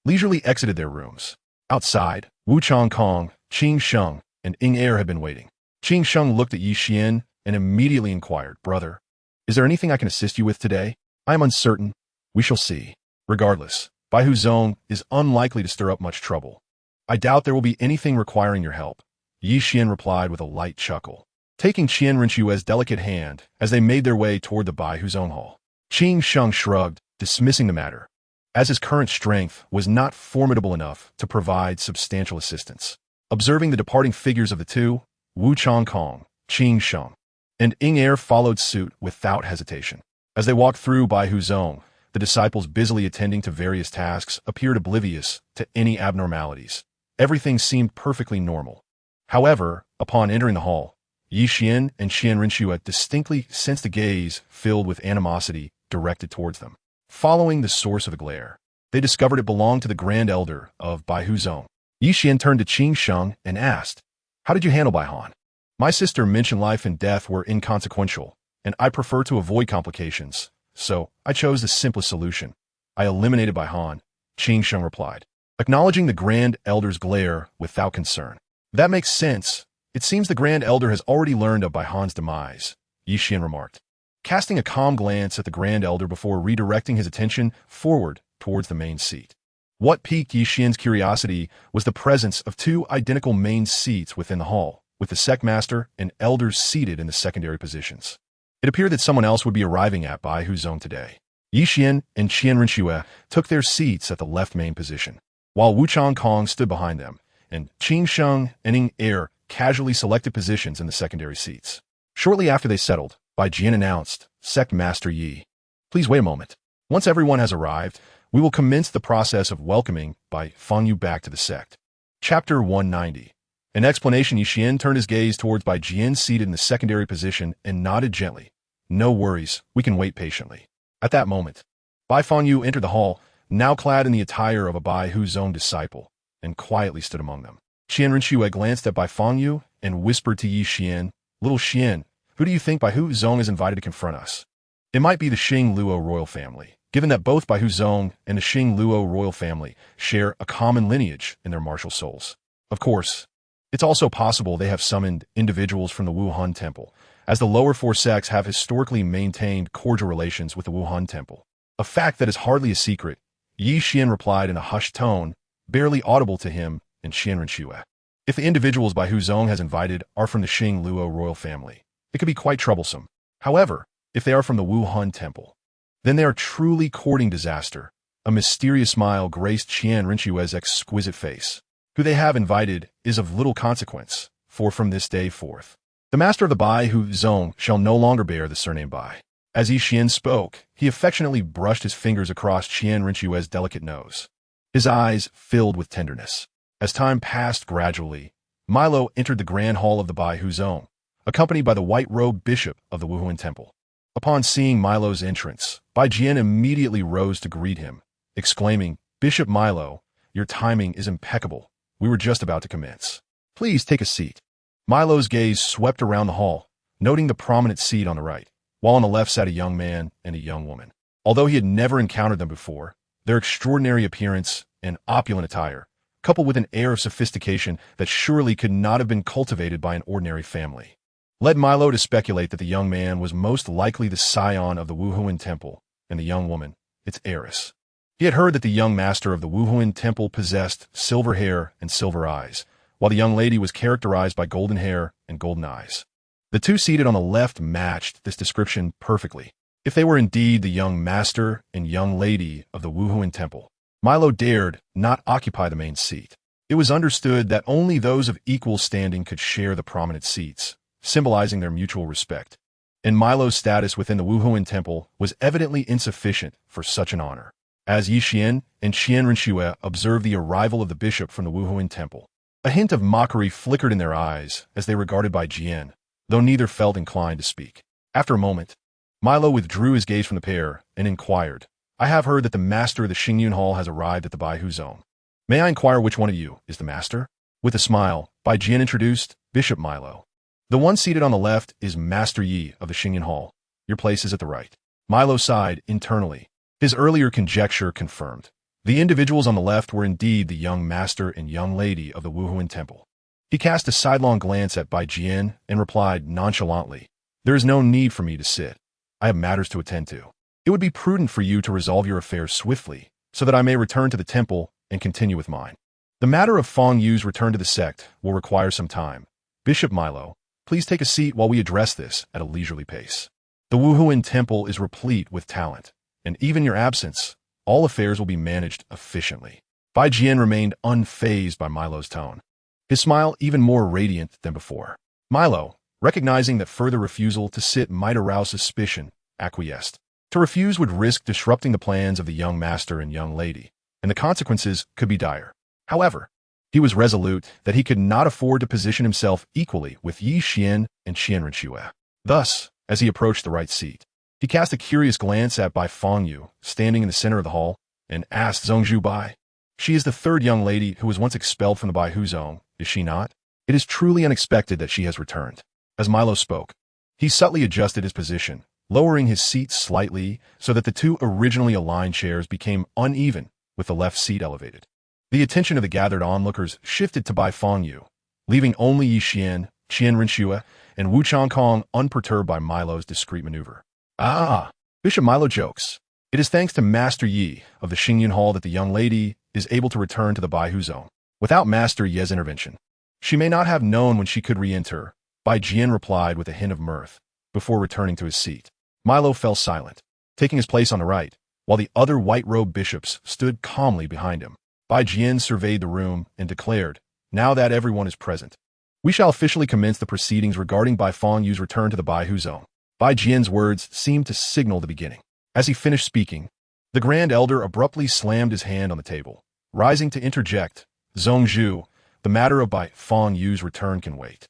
leisurely exited their rooms. Outside, Wu Changkong, Qing Sheng, and Ying Er had been waiting. Qing Sheng looked at Yi Xian and immediately inquired, "Brother, is there anything I can assist you with today?" "I am uncertain. We shall see. Regardless, Bai Huzong is unlikely to stir up much trouble. I doubt there will be anything requiring your help," Yi Xian replied with a light chuckle, taking Qian Renshua's delicate hand as they made their way toward the Bai Huzong hall. Qing Sheng shrugged, dismissing the matter, as his current strength was not formidable enough to provide substantial assistance. Observing the departing figures of the two, Wu Changkong, Qing Sheng, and Ying Er followed suit without hesitation. As they walked through Bai Huzong, the disciples busily attending to various tasks appeared oblivious to any abnormalities. Everything seemed perfectly normal. However, upon entering the hall, Yi Xian and Qian Renshua distinctly sensed a gaze filled with animosity directed towards them. Following the source of the glare, they discovered it belonged to the Grand Elder of Bai Huzong. Yi Xian turned to Qing Sheng and asked, "How did you handle Bai Han?" "My sister mentioned life and death were inconsequential, and I prefer to avoid complications, so I chose the simplest solution. I eliminated Bai Han," Qing Sheng replied, acknowledging the Grand Elder's glare without concern. "That makes sense. It seems the Grand Elder has already learned of Bai Han's demise," Yi Xian remarked, casting a calm glance at the Grand Elder before redirecting his attention forward towards the main seat. What piqued Yi Xian's curiosity was the presence of two identical main seats within the hall, with the sect master and elders seated in the secondary positions. It appeared that someone else would be arriving at Bai Huzong today. Yi Xian and Qian Renshua took their seats at the left main position, while Wu Changkong stood behind them, and Qing Sheng and Ying Er casually selected positions in the secondary seats. Shortly after they settled, Bai Jian announced, Sect Master Yi. Please wait a moment. Once everyone has arrived, we will commence the process of welcoming Bai Fangyu back to the sect. Chapter 190. In explanation, Yi Qian turned his gaze towards Bai Jian seated in the secondary position and nodded gently. No worries, we can wait patiently. At that moment, Bai Fangyu entered the hall, now clad in the attire of a Bai Hu's own disciple, and quietly stood among them. Qian Rinxue glanced at Bai Fangyu and whispered to Yi Qian, Little Qian, who do you think Bai Hu Zong is invited to confront us? It might be the Xing Luo royal family, given that both Bai Hu Zong and the Xing Luo royal family share a common lineage in their martial souls. Of course, it's also possible they have summoned individuals from the Wuhan Temple, as the lower four sects have historically maintained cordial relations with the Wuhan Temple. A fact that is hardly a secret, Yi Qian replied in a hushed tone, barely audible to him and Qian Rinxue. If the individuals Bai Hu Zong has invited are from the Xing Luo royal family, it could be quite troublesome. However, if they are from the Wuhan Temple, then they are truly courting disaster. A mysterious smile graced Qian Rinxue's exquisite face. Who they have invited is of little consequence, for from this day forth, the master of the Bai Hu Zong shall no longer bear the surname Bai. As Yi Qian spoke, he affectionately brushed his fingers across Qian Rinxue's delicate nose. His eyes filled with tenderness. As time passed gradually, Milo entered the grand hall of the Bai Hu Zong, accompanied by the white-robed bishop of the Wuhuan Temple. Upon seeing Milo's entrance, Bai Jian immediately rose to greet him, exclaiming, Bishop Milo, your timing is impeccable. We were just about to commence. Please take a seat. Milo's gaze swept around the hall, noting the prominent seat on the right, while on the left sat a young man and a young woman. Although he had never encountered them before, their extraordinary appearance and opulent attire, coupled with an air of sophistication that surely could not have been cultivated by an ordinary family, led Milo to speculate that the young man was most likely the scion of the Wuhuan Temple, and the young woman, its heiress. He had heard that the young master of the Wuhuan Temple possessed silver hair and silver eyes, while the young lady was characterized by golden hair and golden eyes. The two seated on the left matched this description perfectly. If they were indeed the young master and young lady of the Wuhuan Temple, Milo dared not occupy the main seat. It was understood that only those of equal standing could share the prominent seats, symbolizing their mutual respect. And Milo's status within the Wuhuan Temple was evidently insufficient for such an honor. As Yi Qian and Qian Rinxue observed the arrival of the bishop from the Wuhuan Temple, a hint of mockery flickered in their eyes as they regarded Bai Jian, though neither felt inclined to speak. After a moment, Milo withdrew his gaze from the pair and inquired, I have heard that the master of the Xingyun Hall has arrived at the Bai Hu Zong. May I inquire which one of you is the master? With a smile, Bai Jian introduced Bishop Milo. The one seated on the left is Master Yi of the Xingyun Hall. Your place is at the right. Milo sighed internally. His earlier conjecture confirmed. The individuals on the left were indeed the young master and young lady of the Wuhuan Temple. He cast a sidelong glance at Bai Jian and replied nonchalantly, There is no need for me to sit. I have matters to attend to. It would be prudent for you to resolve your affairs swiftly, so that I may return to the temple and continue with mine. The matter of Fang Yu's return to the sect will require some time. Bishop Milo, please take a seat while we address this at a leisurely pace. The Wuhuan Temple is replete with talent, and even your absence, all affairs will be managed efficiently. Bai Jian remained unfazed by Milo's tone, his smile even more radiant than before. Milo, recognizing that further refusal to sit might arouse suspicion, acquiesced. To refuse would risk disrupting the plans of the young master and young lady, and the consequences could be dire. However, he was resolute that he could not afford to position himself equally with Yi Qian and Qian Rinxue. Thus, as he approached the right seat, he cast a curious glance at Bai Fangyu, standing in the center of the hall, and asked Zhongzhu Bai, She is the third young lady who was once expelled from the Bai Hu Zong, is she not? It is truly unexpected that she has returned. As Milo spoke, he subtly adjusted his position, lowering his seat slightly so that the two originally aligned chairs became uneven with the left seat elevated. The attention of the gathered onlookers shifted to Bai Fangyu, leaving only Yi Qian, Qian Rinxue, and Wu Changkong unperturbed by Milo's discreet maneuver. Ah, Bishop Milo jokes. It is thanks to Master Yi of the Xingyun Hall that the young lady is able to return to the Bai Hu Zong. Without Master Yi's intervention, she may not have known when she could re-enter, Bai Jian replied with a hint of mirth, before returning to his seat. Milo fell silent, taking his place on the right, while the other white-robed bishops stood calmly behind him. Bai Jian surveyed the room and declared, Now that everyone is present, we shall officially commence the proceedings regarding Bai Fangyu's return to the Bai Hu Zong. Bai Jian's words seemed to signal the beginning. As he finished speaking, the Grand Elder abruptly slammed his hand on the table, rising to interject. Zhongzhu, the matter of Bai Fong Yu's return can wait.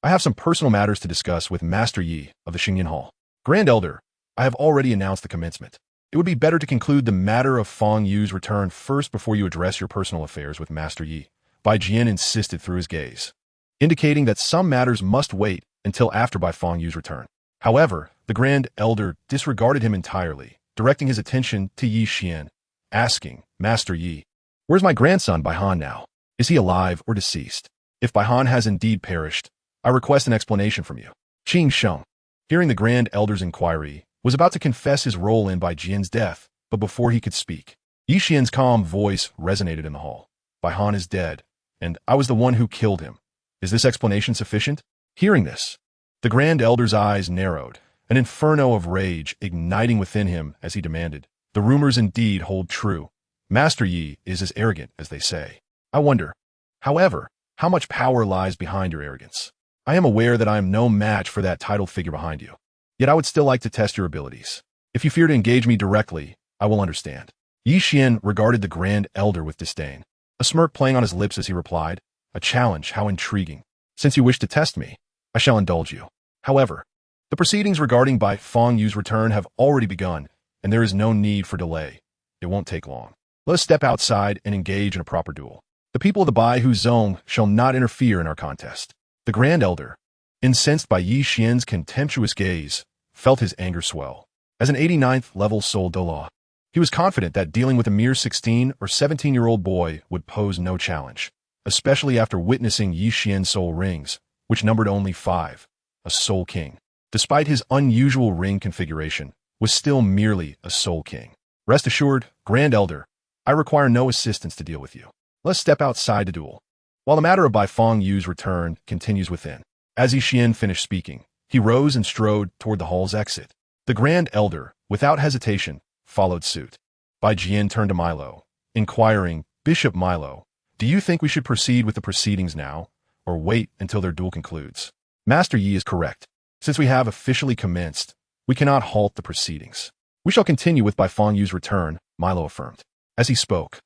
I have some personal matters to discuss with Master Yi of the Xingyan Hall. Grand Elder, I have already announced the commencement. It would be better to conclude the matter of Fong Yu's return first before you address your personal affairs with Master Yi. Bai Jian insisted through his gaze, indicating that some matters must wait until after Bai Fong Yu's return. However, the Grand Elder disregarded him entirely, directing his attention to Yi Qian, asking, Master Yi, where's my grandson Bai Han now? Is he alive or deceased? If Bai Han has indeed perished, I request an explanation from you. Qing Sheng, hearing the Grand Elder's inquiry, was about to confess his role in Bai Jian's death, but before he could speak, Yi Qian's calm voice resonated in the hall. Bai Han is dead, and I was the one who killed him. Is this explanation sufficient? Hearing this, the Grand Elder's eyes narrowed, an inferno of rage igniting within him as he demanded, the rumors indeed hold true. Master Yi is as arrogant as they say. I wonder, however, how much power lies behind your arrogance. I am aware that I am no match for that titled figure behind you. Yet I would still like to test your abilities. If you fear to engage me directly, I will understand. Yi Qian regarded the Grand Elder with disdain, a smirk playing on his lips as he replied, a challenge, how intriguing. Since you wish to test me, I shall indulge you. However, the proceedings regarding Bai Fong Yu's return have already begun, and there is no need for delay. It won't take long. Let us step outside and engage in a proper duel. The people of the Bai Hu Zone shall not interfere in our contest. The Grand Elder, incensed by Yi Qian's contemptuous gaze, felt his anger swell. As an 89th level soul Douluo, he was confident that dealing with a mere 16 or 17-year-old boy would pose no challenge, especially after witnessing Yi Qian's soul rings, which numbered only 5, a soul king. Despite his unusual ring configuration, was still merely a soul king. Rest assured, Grand Elder, I require no assistance to deal with you. Let's step outside to duel. While the matter of Bai Fong Yu's return continues within. As Yi Qian finished speaking, he rose and strode toward the hall's exit. The Grand Elder, without hesitation, followed suit. Bai Jian turned to Milo, inquiring, Bishop Milo, do you think we should proceed with the proceedings now, or wait until their duel concludes? Master Yi is correct. Since we have officially commenced, we cannot halt the proceedings. We shall continue with Bai Fong Yu's return, Milo affirmed. As he spoke,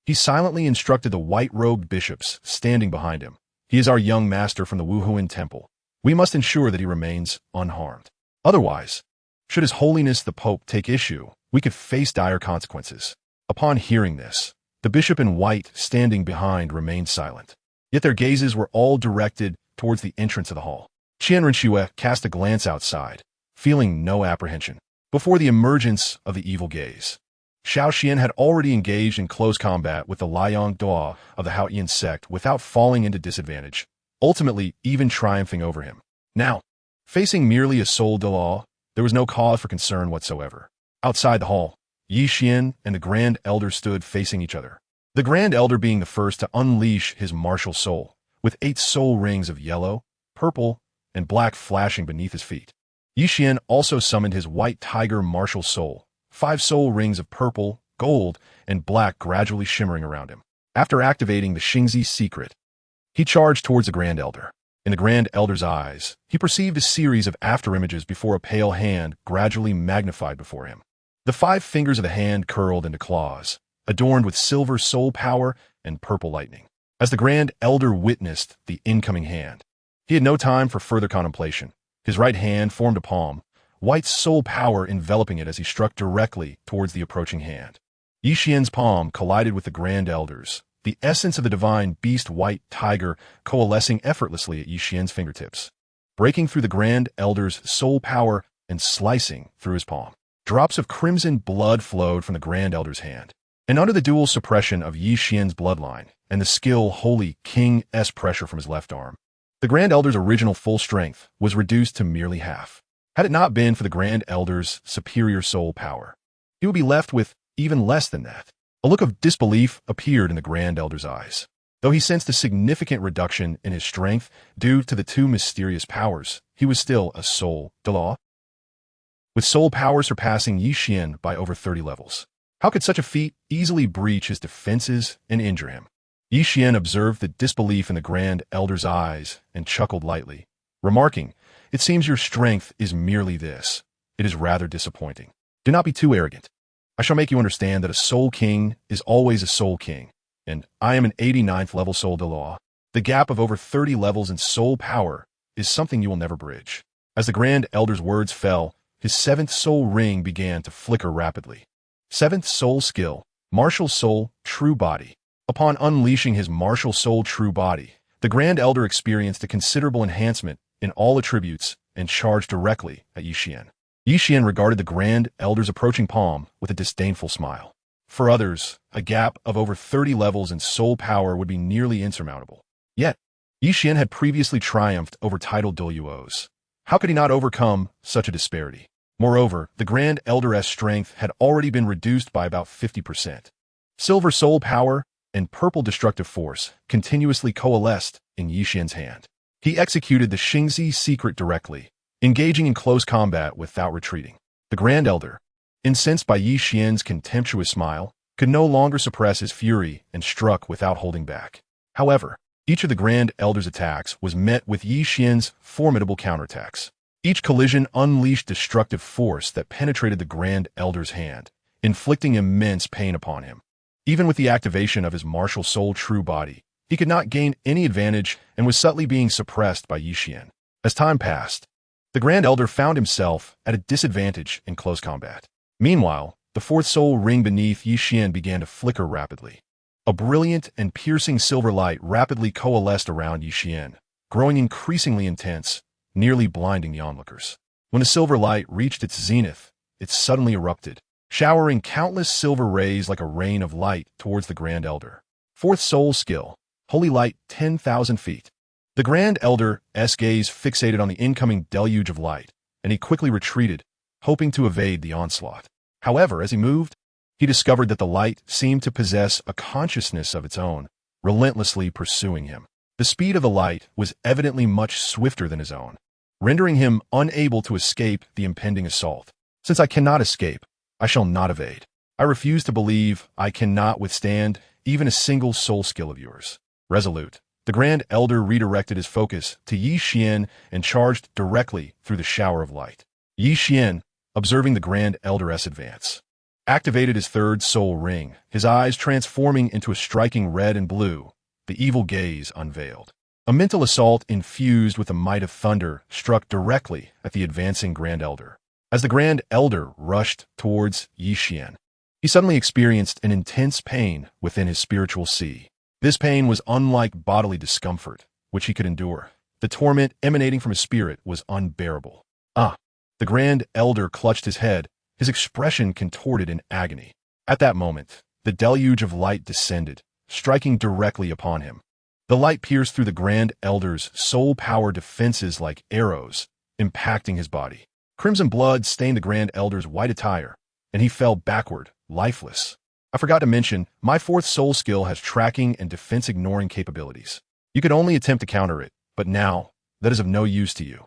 he silently instructed the white-robed bishops standing behind him. He is our young master from the Wuhuan Temple. We must ensure that he remains unharmed. Otherwise, should His Holiness the Pope take issue, we could face dire consequences. Upon hearing this, the bishop in white standing behind remained silent. Yet their gazes were all directed towards the entrance of the hall. Qian Renshue cast a glance outside, feeling no apprehension before the emergence of the evil gaze. Xiao Xian had already engaged in close combat with the Liang Dua of the Haoyan sect without falling into disadvantage, ultimately even triumphing over him. Now, facing merely a soul Dalu, there was no cause for concern whatsoever. Outside the hall, Yi Qian and the Grand Elder stood facing each other. The Grand Elder being the first to unleash his martial soul, with 8 soul rings of yellow, purple, and black flashing beneath his feet. Yi Qian also summoned his white tiger martial soul, 5 soul rings of purple, gold, and black gradually shimmering around him. After activating the Xunji secret, he charged towards the Grand Elder. In the Grand Elder's eyes, he perceived a series of afterimages before a pale hand gradually magnified before him. The 5 fingers of the hand curled into claws, adorned with silver soul power and purple lightning. As the Grand Elder witnessed the incoming hand, he had no time for further contemplation. His right hand formed a palm, white soul power enveloping it as he struck directly towards the approaching hand. Yi Qian's palm collided with the Grand Elder's, the essence of the divine beast white tiger coalescing effortlessly at Yi Qian's fingertips, breaking through the Grand Elder's soul power and slicing through his palm. Drops of crimson blood flowed from the Grand Elder's hand, and under the dual suppression of Yi Qian's bloodline and the skill holy King-S pressure from his left arm, the Grand Elder's original full strength was reduced to merely half. Had it not been for the Grand Elder's superior soul power, he would be left with even less than that. A look of disbelief appeared in the Grand Elder's eyes. Though he sensed a significant reduction in his strength due to the 2 mysterious powers, he was still a soul Dalu, with soul power surpassing Yi Qian by over 30 levels. How could such a feat easily breach his defenses and injure him? Yi Qian observed the disbelief in the Grand Elder's eyes and chuckled lightly, remarking, It seems your strength is merely this. It is rather disappointing. Do not be too arrogant. I shall make you understand that a soul king is always a soul king, and I am an 89th level soul Dalu. The gap of over 30 levels in soul power is something you will never bridge. As the Grand Elder's words fell, his 7th soul ring began to flicker rapidly. 7th soul skill, martial soul, true body. Upon unleashing his martial soul true body, the Grand Elder experienced a considerable enhancement in all attributes and charged directly at Qian. Qian regarded the Grand Elder's approaching palm with a disdainful smile. For others, a gap of over 30 levels in soul power would be nearly insurmountable. Yet, Qian had previously triumphed over titled Douluos. How could he not overcome such a disparity? Moreover, the Grand Elder's strength had already been reduced by about 50%. Silver soul power and purple destructive force continuously coalesced in Qian's hand. He executed the Xunji secret directly, engaging in close combat without retreating. The Grand Elder, incensed by Qian's contemptuous smile, could no longer suppress his fury and struck without holding back. However, each of the Grand Elder's attacks was met with Qian's formidable counterattacks. Each collision unleashed destructive force that penetrated the Grand Elder's hand, inflicting immense pain upon him. Even with the activation of his martial soul true body, he could not gain any advantage and was subtly being suppressed by Qian. As time passed, the Grand Elder found himself at a disadvantage in close combat. Meanwhile, the 4th soul ring beneath Qian began to flicker rapidly. A brilliant and piercing silver light rapidly coalesced around Qian, growing increasingly intense, nearly blinding the onlookers. When the silver light reached its zenith, it suddenly erupted, showering countless silver rays like a rain of light towards the Grand Elder. 4th soul skill, holy light 10,000 feet. The Grand Elder's gaze fixated on the incoming deluge of light, and he quickly retreated, hoping to evade the onslaught. However, as he moved, he discovered that the light seemed to possess a consciousness of its own, relentlessly pursuing him. The speed of the light was evidently much swifter than his own, rendering him unable to escape the impending assault. Since I cannot escape, I shall not evade. I refuse to believe I cannot withstand even a single soul skill of yours. Resolute, the Grand Elder redirected his focus to Qian and charged directly through the shower of light. Qian, observing the Grand Elder's advance, activated his 3rd soul ring, his eyes transforming into a striking red and blue, the evil gaze unveiled. A mental assault infused with the might of thunder struck directly at the advancing Grand Elder. As the Grand Elder rushed towards Qian, he suddenly experienced an intense pain within his spiritual sea. This pain was unlike bodily discomfort, which he could endure. The torment emanating from his spirit was unbearable. The Grand Elder clutched his head, his expression contorted in agony. At that moment, the deluge of light descended, striking directly upon him. The light pierced through the Grand Elder's soul power defenses like arrows, impacting his body. Crimson blood stained the Grand Elder's white attire, and he fell backward, lifeless. I forgot to mention, my 4th soul skill has tracking and defense-ignoring capabilities. You could only attempt to counter it, but now, that is of no use to you.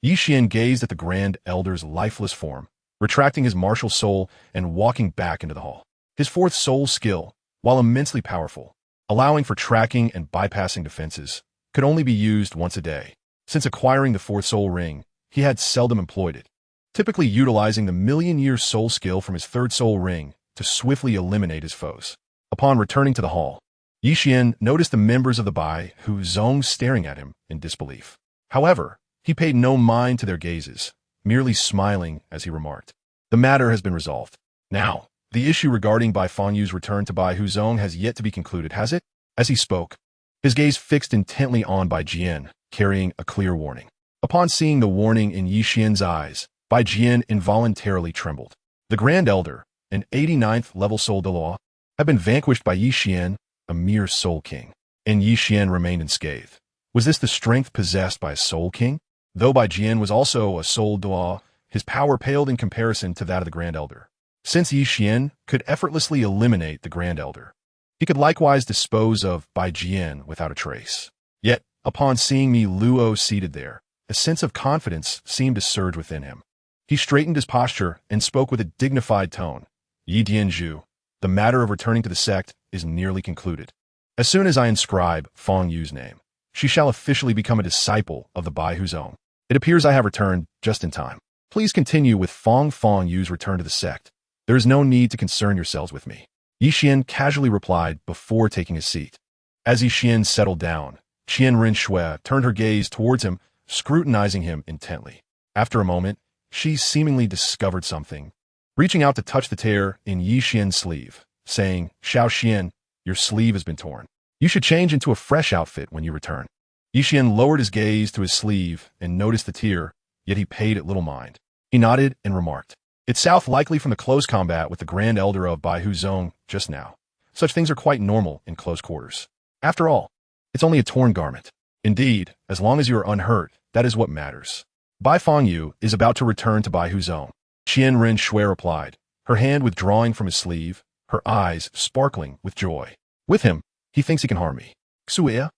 Qian gazed at the Grand Elder's lifeless form, retracting his martial soul and walking back into the hall. His 4th soul skill, while immensely powerful, allowing for tracking and bypassing defenses, could only be used once a day. Since acquiring the 4th soul ring, he had seldom employed it, typically utilizing the million-year soul skill from his 3rd soul ring to swiftly eliminate his foes. Upon returning to the hall, Qian noticed the members of the BibiDong staring at him in disbelief. However, he paid no mind to their gazes, merely smiling as he remarked, "The matter has been resolved. Now, the issue regarding BibiDong's return to BibiDong has yet to be concluded, has it?" As he spoke, his gaze fixed intently on BibiDong, carrying a clear warning. Upon seeing the warning in Qian's eyes, BibiDong involuntarily trembled. The Grand Elder, an 89th level soul Dalu, had been vanquished by Qian, a mere soul king, and Qian remained unscathed. Was this the strength possessed by a soul king? Though BibiDong was also a soul Dalu, his power paled in comparison to that of the Grand Elder. Since Qian could effortlessly eliminate the Grand Elder, he could likewise dispose of BibiDong without a trace. Yet, upon seeing Douluo seated there, a sense of confidence seemed to surge within him. He straightened his posture and spoke with a dignified tone. "Yi Dianzhu, the matter of returning to the sect is nearly concluded. As soon as I inscribe Feng Yu's name, she shall officially become a disciple of the BibiDong. It appears I have returned just in time. Please continue with Fong Yu's return to the sect. There is no need to concern yourselves with me. Qian casually replied before taking his seat. As Qian settled down, Qian Rinxue turned her gaze towards him, scrutinizing him intently. After a moment, she seemingly discovered something, reaching out to touch the tear in Qian's sleeve, saying, "Xiao Qian, your sleeve has been torn. You should change into a fresh outfit when you return." Qian lowered his gaze to his sleeve and noticed the tear, yet he paid it little mind. He nodded and remarked, "It's south likely from the close combat with the Grand Elder of Baihuzong just now. Such things are quite normal in close quarters. After all, it's only a torn garment. Indeed, as long as you are unhurt, that is what matters." Bai Fongyu is about to return to Baihuzong. Qian Rinxue replied, her hand withdrawing from his sleeve, her eyes sparkling with joy. "With him, he thinks he can harm me. Xue,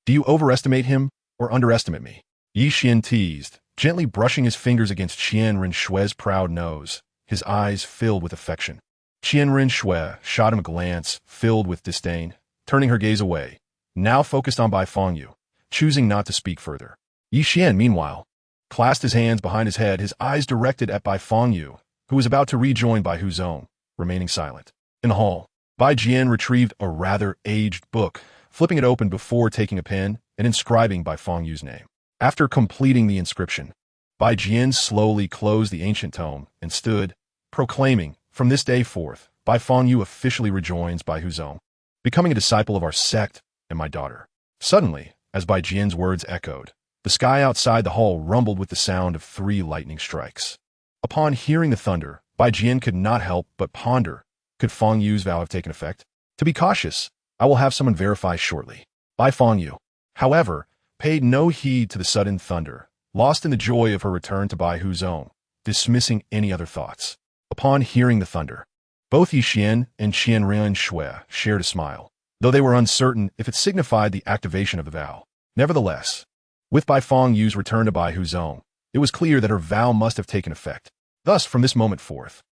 do you overestimate him or underestimate me?" Qian teased, gently brushing his fingers against Qian Rinxue's proud nose, his eyes filled with affection. Qian Rinxue shot him a glance filled with disdain, turning her gaze away, now focused on Bai Fongyu, choosing not to speak further. Qian, meanwhile, clasped his hands behind his head, his eyes directed at Bai Fongyu, who was about to rejoin Baihuzong, remaining silent. In the hall, Bai Jian retrieved a rather aged book, flipping it open before taking a pen and inscribing Bai Fongyu's name. After completing the inscription, Bai Jian slowly closed the ancient tome and stood, proclaiming, "From this day forth, Bai Fongyu officially rejoins Baihuzong, becoming a disciple of our sect and my daughter." Suddenly, as Bai Jian's words echoed, the sky outside the hall rumbled with the sound of 3 lightning strikes. Upon hearing the thunder, Bai Jian could not help but ponder, could Fongyu's vow have taken effect? To be cautious, I will have someone verify shortly. Bai Fongyu, however, paid no heed to the sudden thunder, lost in the joy of her return to Baihuzong, dismissing any other thoughts. Upon hearing the thunder, both Qian and Qian Rinxue shared a smile, though they were uncertain if it signified the activation of the vow. Nevertheless, with Bai Fongyu's return to Baihuzong, it was clear that her vow must have taken effect. Thus, from this moment forth,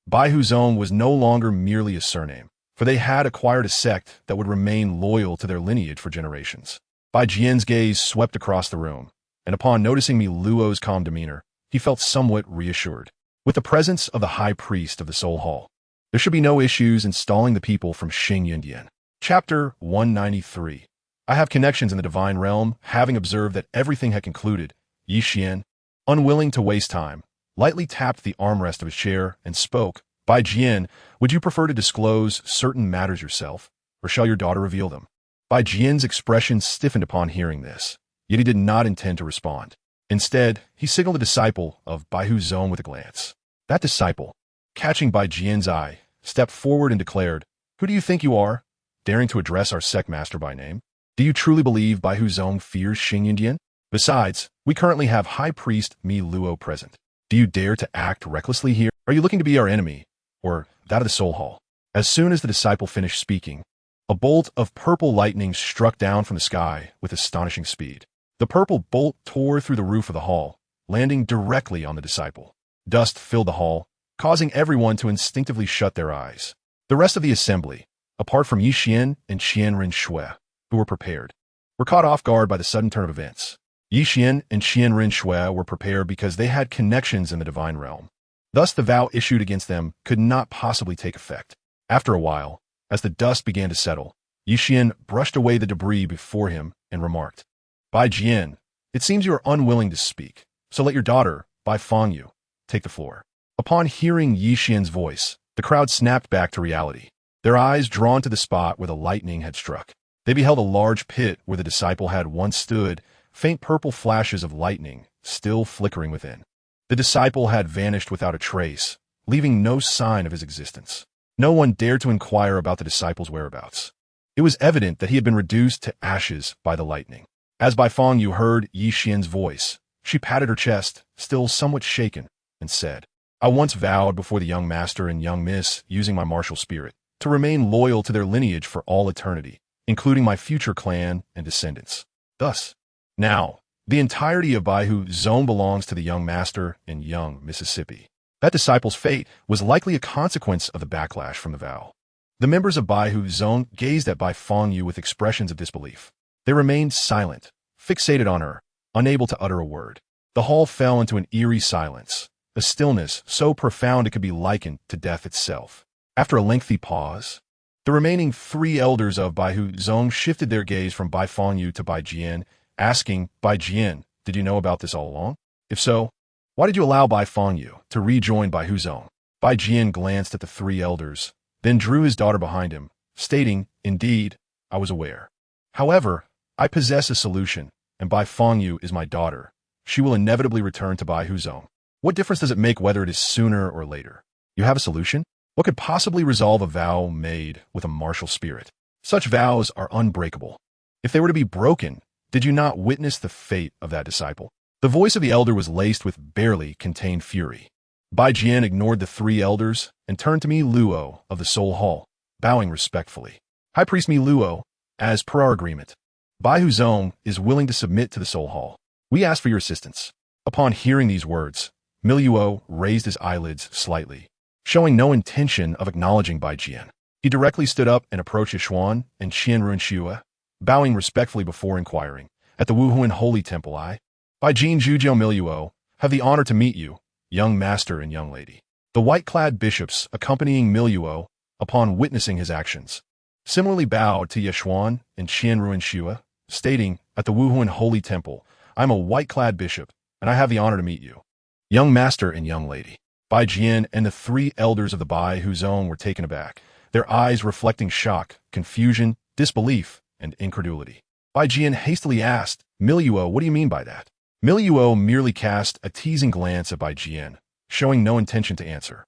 Baihuzong was no longer merely a surname, for they had acquired a sect that would remain loyal to their lineage for generations. Bai Jian's gaze swept across the room, and upon noticing Mi Luo's calm demeanor, he felt somewhat reassured. With the presence of the high priest of the Soul Hall, there should be no issues installing the people from Xingyundian. Chapter 193. I have connections in the divine realm. Having observed that everything had concluded, Qian, unwilling to waste time, lightly tapped the armrest of his chair and spoke. "Bai Jian, would you prefer to disclose certain matters yourself, or shall your daughter reveal them?" Bai Jian's expression stiffened upon hearing this, yet he did not intend to respond. Instead, he signaled a disciple of Baihuzong with a glance. That disciple, catching Bai Jian's eye, stepped forward and declared, "Who do you think you are, daring to address our sect master by name? Do you truly believe Baihuzong fears Xingyundian? Besides, we currently have High Priest Mi Luo present. Do you dare to act recklessly here? Are you looking to be our enemy, or that of the Soul Hall?" As soon as the disciple finished speaking, a bolt of purple lightning struck down from the sky with astonishing speed. The purple bolt tore through the roof of the hall, landing directly on the disciple. Dust filled the hall, causing everyone to instinctively shut their eyes. The rest of the assembly, apart from Qian and Qian Rinxue, who were prepared, were caught off guard by the sudden turn of events. Qian and Qian Rinxue were prepared because they had connections in the divine realm. Thus the vow issued against them could not possibly take effect. After a while, as the dust began to settle, Qian brushed away the debris before him and remarked, "Bai Jian, it seems you are unwilling to speak, so let your daughter, Bai Fongyu, take the floor." Upon hearing Qian's voice, the crowd snapped back to reality, their eyes drawn to the spot where the lightning had struck. They beheld a large pit where the disciple had once stood, faint purple flashes of lightning still flickering within. The disciple had vanished without a trace, leaving no sign of his existence. No one dared to inquire about the disciple's whereabouts. It was evident that he had been reduced to ashes by the lightning. As Bai Fongyu heard Qian's voice, she patted her chest, still somewhat shaken, and said, "I once vowed before the young master and young miss, using my martial spirit, to remain loyal to their lineage for all eternity, including my future clan and descendants. Thus, now, the entirety of Baihuzong belongs to the young master and young Mississippi." That disciple's fate was likely a consequence of the backlash from the vow. The members of Baihuzong gazed at Bai Fongyu with expressions of disbelief. They remained silent, fixated on her, unable to utter a word. The hall fell into an eerie silence, a stillness so profound it could be likened to death itself. After a lengthy pause, the remaining 3 elders of BibiDong shifted their gaze from Bai Fangyu to Bai Jian, asking, Bai Jian, did you know about this all along? If so, why did you allow Bai Fangyu to rejoin BibiDong? Bai Jian glanced at the 3 elders, then drew his daughter behind him, stating, indeed, I was aware. However, I possess a solution, and Bai Fangyu is my daughter. She will inevitably return to BibiDong. What difference does it make whether it is sooner or later? You have a solution? What could possibly resolve a vow made with a martial spirit? Such vows are unbreakable. If they were to be broken, did you not witness the fate of that disciple? The voice of the elder was laced with barely contained fury. Bai Jian ignored the 3 elders and turned to Luo of the Soul Hall, bowing respectfully. High Priest Luo, as per our agreement, BibiDong is willing to submit to the Soul Hall. We ask for your assistance. Upon hearing these words, Luo raised his eyelids slightly, showing no intention of acknowledging Bai Jian. He directly stood up and approached Yishuan and Qian Runxue, bowing respectfully before inquiring, at the Wuhuan Holy Temple, I, Bai Jian Zhujiao Luo, have the honor to meet you, young master and young lady. The white-clad bishops accompanying Luo, upon witnessing his actions, similarly bowed to Yishuan and Qian Runxue, stating, at the Wuhuan Holy Temple, I am a white-clad bishop, and I have the honor to meet you, young master and young lady. Bai Jian and the 3 elders of the BibiDong were taken aback, their eyes reflecting shock, confusion, disbelief, and incredulity. Bai Jian hastily asked, Luo, what do you mean by that? Luo merely cast a teasing glance at Bai Jian, showing no intention to answer.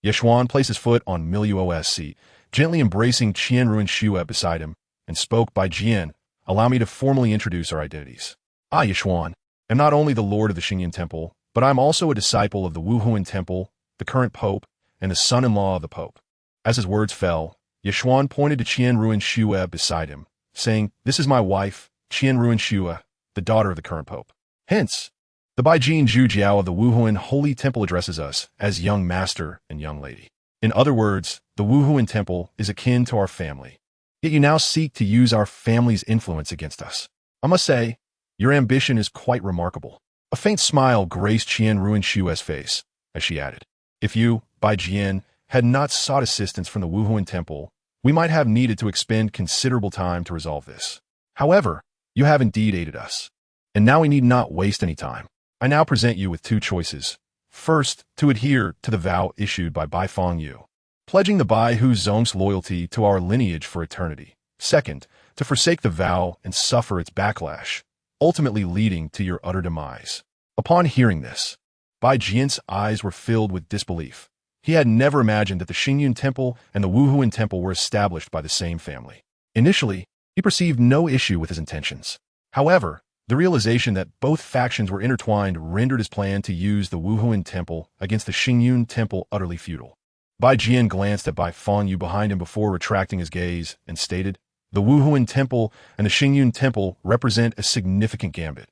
Yishuan placed his foot on Luo's seat, gently embracing Qian Runxue beside him, and spoke, Bai Jian, allow me to formally introduce our identities. I, Yishuan, am not only the lord of the Xinyan Temple, but I am also a disciple of the Wuhuan Temple, the current pope, and the son-in-law of the pope. As his words fell, Yishuan pointed to Qian Runxue beside him, saying, this is my wife, Qian Runxue, the daughter of the current pope. Hence, the Bai Jian Zhujiao of the Wuhuan Holy Temple addresses us as young master and young lady. In other words, the Wuhuan Temple is akin to our family. Yet you now seek to use our family's influence against us. I must say, your ambition is quite remarkable. A faint smile graced Qian Runxue's face, as she added, if you, Bai Jian, had not sought assistance from the Wuhuan Temple, we might have needed to expend considerable time to resolve this. However, you have indeed aided us. And now we need not waste any time. I now present you with 2 choices. First, to adhere to the vow issued by Bai Fangyu, pledging the BibiDong's loyalty to our lineage for eternity. Second, to forsake the vow and suffer its backlash, ultimately leading to your utter demise. Upon hearing this, Bai Jian's eyes were filled with disbelief. He had never imagined that the Xinyan Temple and the Wuhuan Temple were established by the same family. Initially, he perceived no issue with his intentions. However, the realization that both factions were intertwined rendered his plan to use the Wuhuan Temple against the Xinyan Temple utterly futile. Bai Jian glanced at Bai Fangyu behind him before retracting his gaze and stated, the Wuhuan Temple and the Xinyan Temple represent a significant gambit.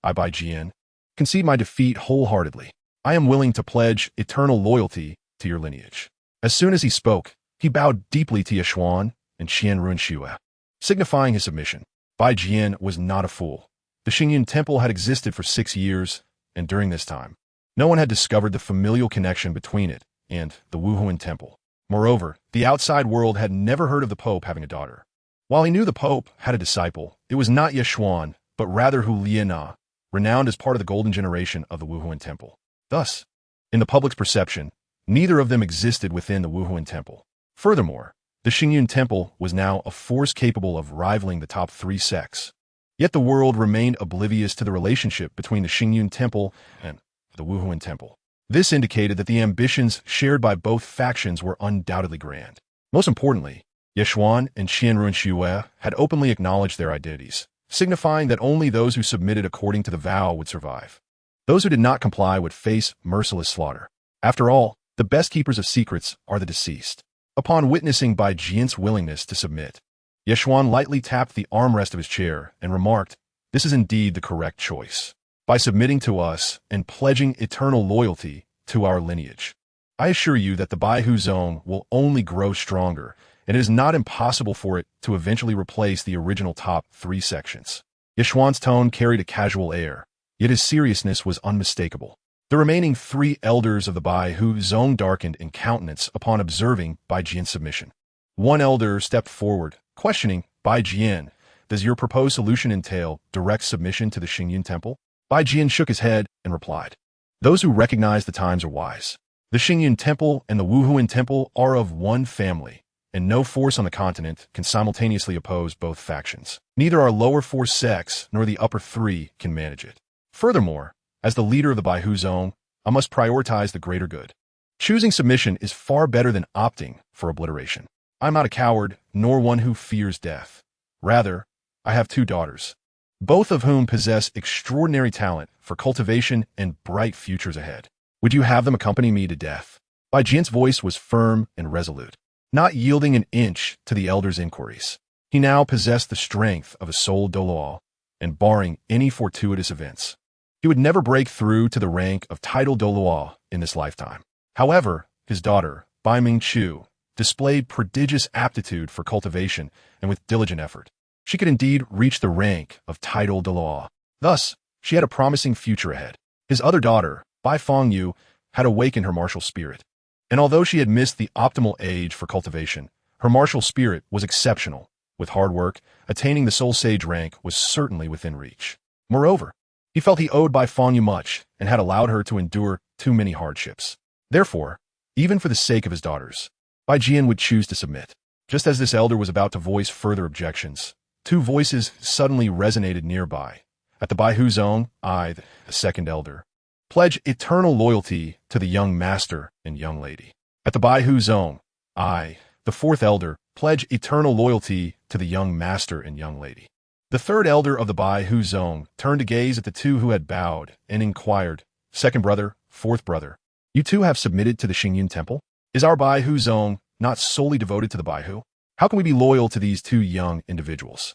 I, Bai Jian, concede my defeat wholeheartedly. I am willing to pledge eternal loyalty to your lineage. As soon as he spoke, he bowed deeply to Yishuan and Qian Runxue, signifying his submission. Bai Jian was not a fool. The Xinyan Temple had existed for 6 years, and during this time, no one had discovered the familial connection between it and the Wuhuan Temple. Moreover, the outside world had never heard of the Pope having a daughter. While he knew the Pope had a disciple, it was not Yishuan, but rather Hu Liana, renowned as part of the golden generation of the Wuhuan Temple. Thus, in the public's perception, neither of them existed within the Wuhuan Temple. Furthermore, the Xinyan Temple was now a force capable of rivaling the top 3 sects. Yet the world remained oblivious to the relationship between the Xinyan Temple and the Wuhuan Temple. This indicated that the ambitions shared by both factions were undoubtedly grand. Most importantly, Yishuan and Qian Runxue had openly acknowledged their identities, signifying that only those who submitted according to the vow would survive. Those who did not comply would face merciless slaughter. After all, the best keepers of secrets are the deceased. Upon witnessing Bai Jian's willingness to submit, Yishuan lightly tapped the armrest of his chair and remarked, this is indeed the correct choice. By submitting to us and pledging eternal loyalty to our lineage, I assure you that the BibiDong will only grow stronger, and it is not impossible for it to eventually replace the original top 3 sections. Yishuan's tone carried a casual air, yet his seriousness was unmistakable. The remaining 3 elders of the Baihu Zone darkened in countenance upon observing Bai Jian's submission. One elder stepped forward, questioning, Bai Jian, does your proposed solution entail direct submission to the Xingyun Temple? Bai Jian shook his head and replied, those who recognize the times are wise. The Xingyun Temple and the Wuhuan Temple are of one family, and no force on the continent can simultaneously oppose both factions. Neither our lower 4 sects nor the upper 3 can manage it. Furthermore, as the leader of the Baihu Zone, I must prioritize the greater good. Choosing submission is far better than opting for obliteration. I'm not a coward, nor one who fears death. Rather, I have 2 daughters, both of whom possess extraordinary talent for cultivation and bright futures ahead. Would you have them accompany me to death? Bai Jian's voice was firm and resolute, not yielding an inch to the elder's inquiries. He now possessed the strength of a soul Douluo, and barring any fortuitous events, he would never break through to the rank of title Douluo in this lifetime. However, his daughter, Bai Mingqiu, displayed prodigious aptitude for cultivation, and with diligent effort, she could indeed reach the rank of title Douluo. Thus, she had a promising future ahead. His other daughter, Bai Fangyu, had awakened her martial spirit, and although she had missed the optimal age for cultivation, her martial spirit was exceptional. With hard work, attaining the Soul Sage rank was certainly within reach. Moreover, he felt he owed Bai Fangyu much and had allowed her to endure too many hardships. Therefore, even for the sake of his daughters, Bai Jian would choose to submit. Just as this elder was about to voice further objections, 2 voices suddenly resonated nearby. At the Baihu Zone, I, the second elder, pledge eternal loyalty to the young master and young lady. At the Baihu Zone, I, the 4th elder, pledge eternal loyalty to the young master and young lady. The 3rd elder of the Baihu Zone turned to gaze at the 2 who had bowed and inquired, second brother, 4th brother, you 2 have submitted to the Xingyun Temple? Is our Baihu Zone not solely devoted to the Baihu? How can we be loyal to these 2 young individuals?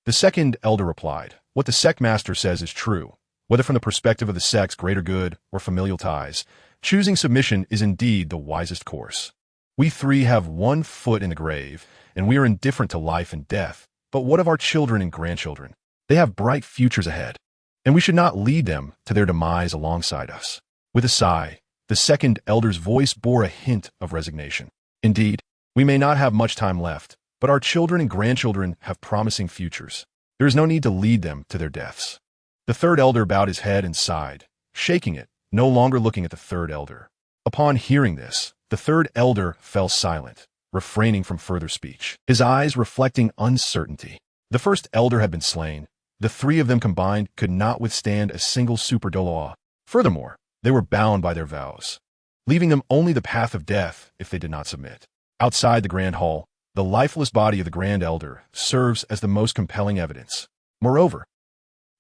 The 2nd elder replied, what the sect master says is true. Whether from the perspective of the sect's greater good or familial ties, choosing submission is indeed the wisest course. We 3 have 1 foot in the grave, and we are indifferent to life and death. But what of our children and grandchildren? They have bright futures ahead, and we should not lead them to their demise alongside us. With a sigh, the 2nd elder's voice bore a hint of resignation. Indeed, we may not have much time left, but our children and grandchildren have promising futures. There is no need to lead them to their deaths. The 3rd elder bowed his head and sighed, shaking it, no longer looking at the 3rd elder. Upon hearing this, the 3rd elder fell silent, refraining from further speech, his eyes reflecting uncertainty. The 1st elder had been slain. The 3 of them combined could not withstand a single super Douluo. Furthermore, they were bound by their vows, leaving them only the path of death if they did not submit. Outside the Grand Hall, the lifeless body of the Grand Elder serves as the most compelling evidence. Moreover,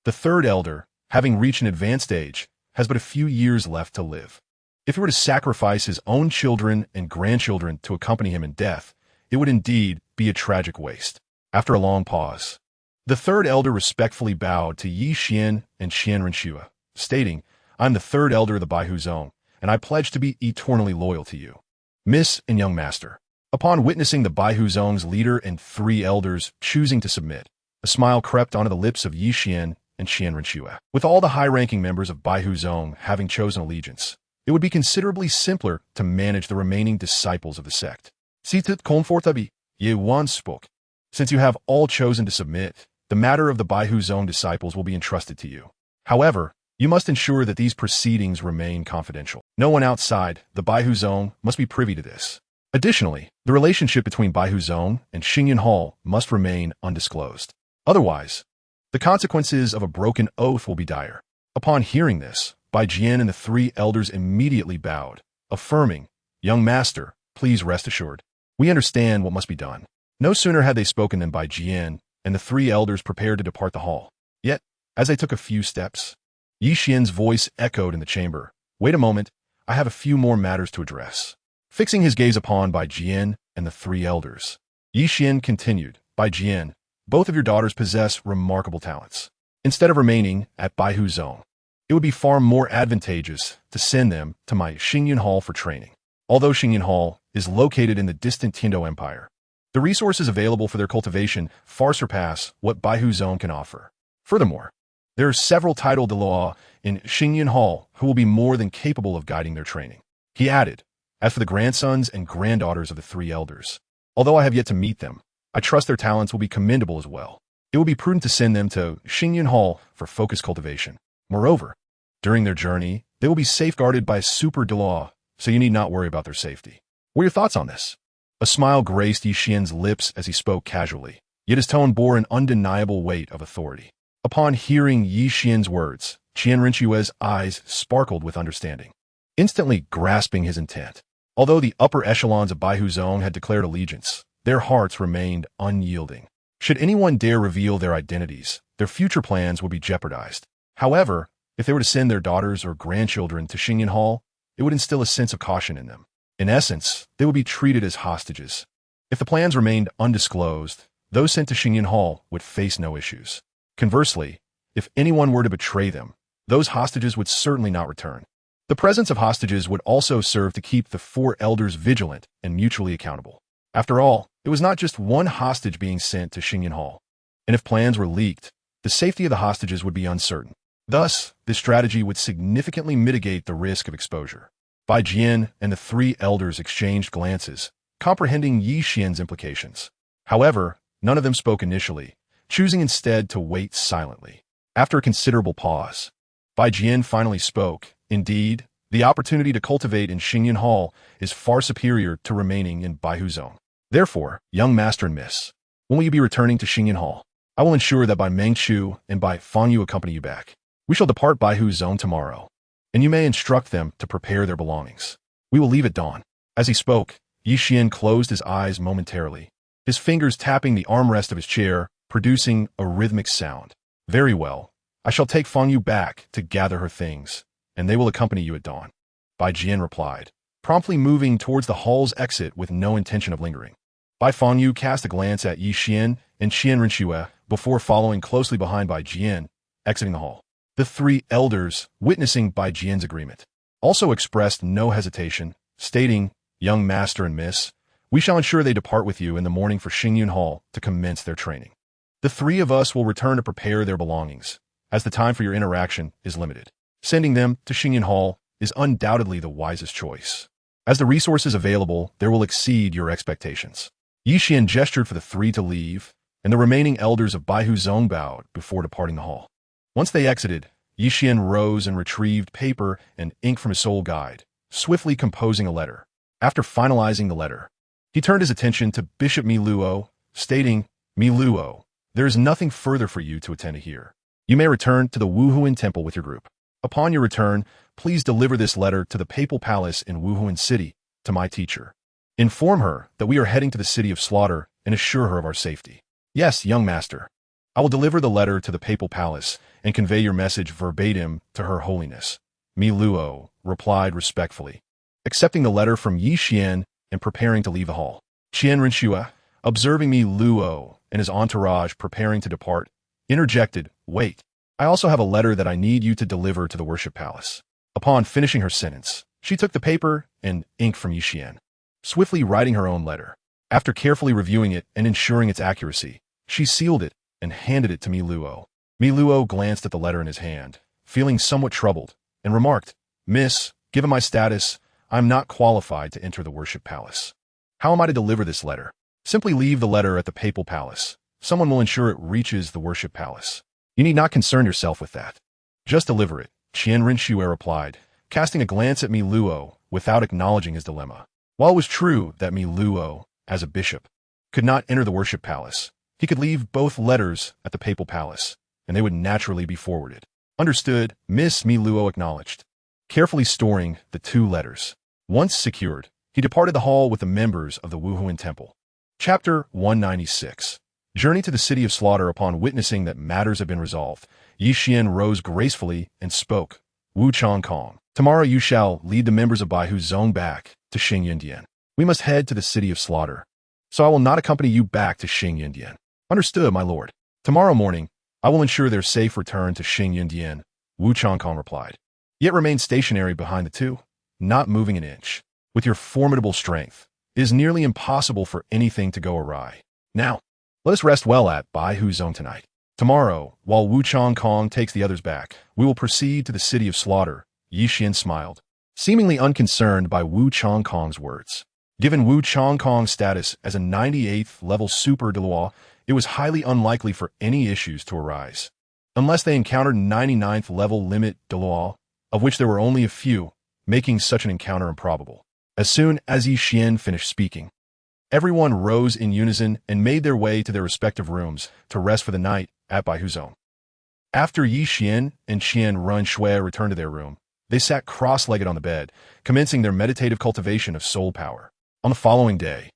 the 3rd elder, having reached an advanced age, has but a few years left to live. If he were to sacrifice his own children and grandchildren to accompany him in death, it would indeed be a tragic waste. After a long pause, the 3rd elder respectfully bowed to Yi Qian and Qian Renshua, stating, I'm the 3rd elder of the Baihu Zone, and I pledge to be eternally loyal to you. Miss and young master. Upon witnessing the Baihu Zone's leader and 3 elders choosing to submit, a smile crept onto the lips of Yi Qian and Qian Renshua. With all the high-ranking members of Baihu Zone having chosen allegiance, it would be considerably simpler to manage the remaining disciples of the sect. Sitet comfortably, Ye Wan spoke. Since you have all chosen to submit, the matter of the Baihu Zone disciples will be entrusted to you. However, you must ensure that these proceedings remain confidential. No one outside the Baihu Zone must be privy to this. Additionally, the relationship between Baihu Zone and Xingyun Hall must remain undisclosed. Otherwise, the consequences of a broken oath will be dire. Upon hearing this, Bai Jian and the 3 elders immediately bowed, affirming, Young master, please rest assured. We understand what must be done. No sooner had they spoken than Bai Jian and the 3 elders prepared to depart the hall. Yet, as they took a few steps, Yi Xian's voice echoed in the chamber. Wait a moment, I have a few more matters to address. Fixing his gaze upon Bai Jian and the 3 elders, Yi Xian continued, Bai Jian, both of your daughters possess remarkable talents. Instead of remaining at Baihu Zone, it would be far more advantageous to send them to my Xingyun Hall for training. Although Xingyun Hall is located in the distant Tindo Empire, the resources available for their cultivation far surpass what Baihu Zone can offer. Furthermore, There are several titled Dalu in Xinyan Hall who will be more than capable of guiding their training. He added, as for the grandsons and granddaughters of the three elders, although I have yet to meet them, I trust their talents will be commendable as well. It will be prudent to send them to Xinyan Hall for focused cultivation. Moreover, during their journey, they will be safeguarded by Super Dalu, so you need not worry about their safety. What are your thoughts on this? A smile graced Yi Xian's lips as he spoke casually, yet his tone bore an undeniable weight of authority. Upon hearing Yi Xian's words, Qian Rinchue's eyes sparkled with understanding, instantly grasping his intent. Although the upper echelons of BibiDong had declared allegiance, their hearts remained unyielding. Should anyone dare reveal their identities, their future plans would be jeopardized. However, if they were to send their daughters or grandchildren to Xinyan Hall, it would instill a sense of caution in them. In essence, they would be treated as hostages. If the plans remained undisclosed, those sent to Xinyan Hall would face no issues. Conversely, if anyone were to betray them, those hostages would certainly not return. The presence of hostages would also serve to keep the four elders vigilant and mutually accountable. After all, it was not just one hostage being sent to Xinyan Hall, and if plans were leaked, the safety of the hostages would be uncertain. Thus, this strategy would significantly mitigate the risk of exposure. Bai Jian and the three elders exchanged glances, comprehending Yi Xian's implications. However, none of them spoke initially, choosing instead to wait silently. After a considerable pause, Bai Jian finally spoke. Indeed, the opportunity to cultivate in Xinyan Hall is far superior to remaining in BibiDong. Therefore, young master and miss, when will you be returning to Xinyan Hall? I will ensure that Bai Mengchu and Bai Fangyu accompany you back. We shall depart BibiDong tomorrow, and you may instruct them to prepare their belongings. We will leave at dawn. As he spoke, Yi Xian closed his eyes momentarily, his fingers tapping the armrest of his chair, producing a rhythmic sound. Very well. I shall take Fangyu back to gather her things, and they will accompany you at dawn. Bai Jian replied, promptly moving towards the hall's exit with no intention of lingering. Bai Fangyu cast a glance at Yi Xian and Qian Rinchue before following closely behind Bai Jian, exiting the hall. The three elders, witnessing Bai Jian's agreement, also expressed no hesitation, stating, young master and miss, we shall ensure they depart with you in the morning for Xinyan Hall to commence their training. The three of us will return to prepare their belongings, as the time for your interaction is limited. Sending them to Xinyan Hall is undoubtedly the wisest choice, as the resources available there will exceed your expectations. Yi Xian gestured for the three to leave, and the remaining elders of BibiDong bowed before departing the hall. Once they exited, Yi Xian rose and retrieved paper and ink from his soul guide, swiftly composing a letter. After finalizing the letter, he turned his attention to Bishop Luo, stating, Luo, there is nothing further for you to attend to here. You may return to the Wuhuan Temple with your group. Upon your return, please deliver this letter to the Papal Palace in Wuhuan City, to my teacher. Inform her that we are heading to the city of slaughter and assure her of our safety. Yes, young master. I will deliver the letter to the Papal Palace and convey your message verbatim to Her Holiness. Luo replied respectfully, accepting the letter from Yi Xian and preparing to leave the hall. Qian Rinchue, observing Luo and his entourage preparing to depart, interjected, wait. I also have a letter that I need you to deliver to the worship palace. Upon finishing her sentence, she took the paper and ink from Yi Xian, swiftly writing her own letter. After carefully reviewing it and ensuring its accuracy, she sealed it and handed it to Luo. Luo glanced at the letter in his hand, feeling somewhat troubled, and remarked, Miss, given my status, I am not qualified to enter the worship palace. How am I to deliver this letter? Simply leave the letter at the Papal Palace. Someone will ensure it reaches the worship palace. You need not concern yourself with that. Just deliver it, Qian Rinchue replied, casting a glance at Luo without acknowledging his dilemma. While it was true that Luo, as a bishop, could not enter the worship palace, he could leave both letters at the Papal Palace, and they would naturally be forwarded. Understood, Miss Luo acknowledged, carefully storing the two letters. Once secured, he departed the hall with the members of the Wuhuan Temple. Chapter 196. Journey to the City of Slaughter. Upon witnessing that matters had been resolved, Yi Xian rose gracefully and spoke, Wu Changkong, tomorrow you shall lead the members of BibiDong back to Xinyan. We must head to the City of Slaughter, so I will not accompany you back to Xinyan. Understood, my lord. Tomorrow morning, I will ensure their safe return to Xinyan, Wu Changkong replied. Yet remain stationary behind the two, not moving an inch. With your formidable strength, it is nearly impossible for anything to go awry. Now, let us rest well at BibiDong tonight. Tomorrow, while Wu Changkong takes the others back, we will proceed to the city of slaughter. Yi Xian smiled, seemingly unconcerned by Wu Changkong's words. Given Wu Changkong's status as a 98th level super Dalu, it was highly unlikely for any issues to arise. Unless they encountered 99th level limit Dalu, of which there were only a few, making such an encounter improbable. As soon as Yi Xian finished speaking, everyone rose in unison and made their way to their respective rooms to rest for the night at BibiDong. After Yi Xian and Qian Run Shui returned to their room, they sat cross-legged on the bed, commencing their meditative cultivation of soul power. On the following day,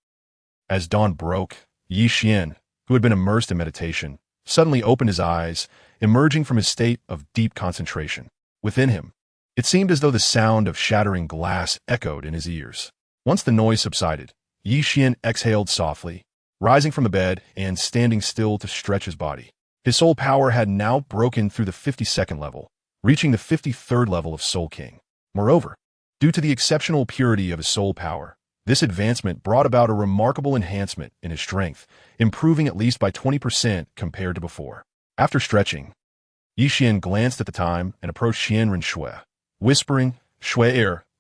as dawn broke, Yi Xian, who had been immersed in meditation, suddenly opened his eyes, emerging from his state of deep concentration. Within him, it seemed as though the sound of shattering glass echoed in his ears. Once the noise subsided, Yi Xian exhaled softly, rising from the bed and standing still to stretch his body. His soul power had now broken through the 52nd level, reaching the 53rd level of Soul King. Moreover, due to the exceptional purity of his soul power, this advancement brought about a remarkable enhancement in his strength, improving at least by 20% compared to before. After stretching, Yi Xian glanced at the time and approached Qian Ren Shui, whispering, "Shui,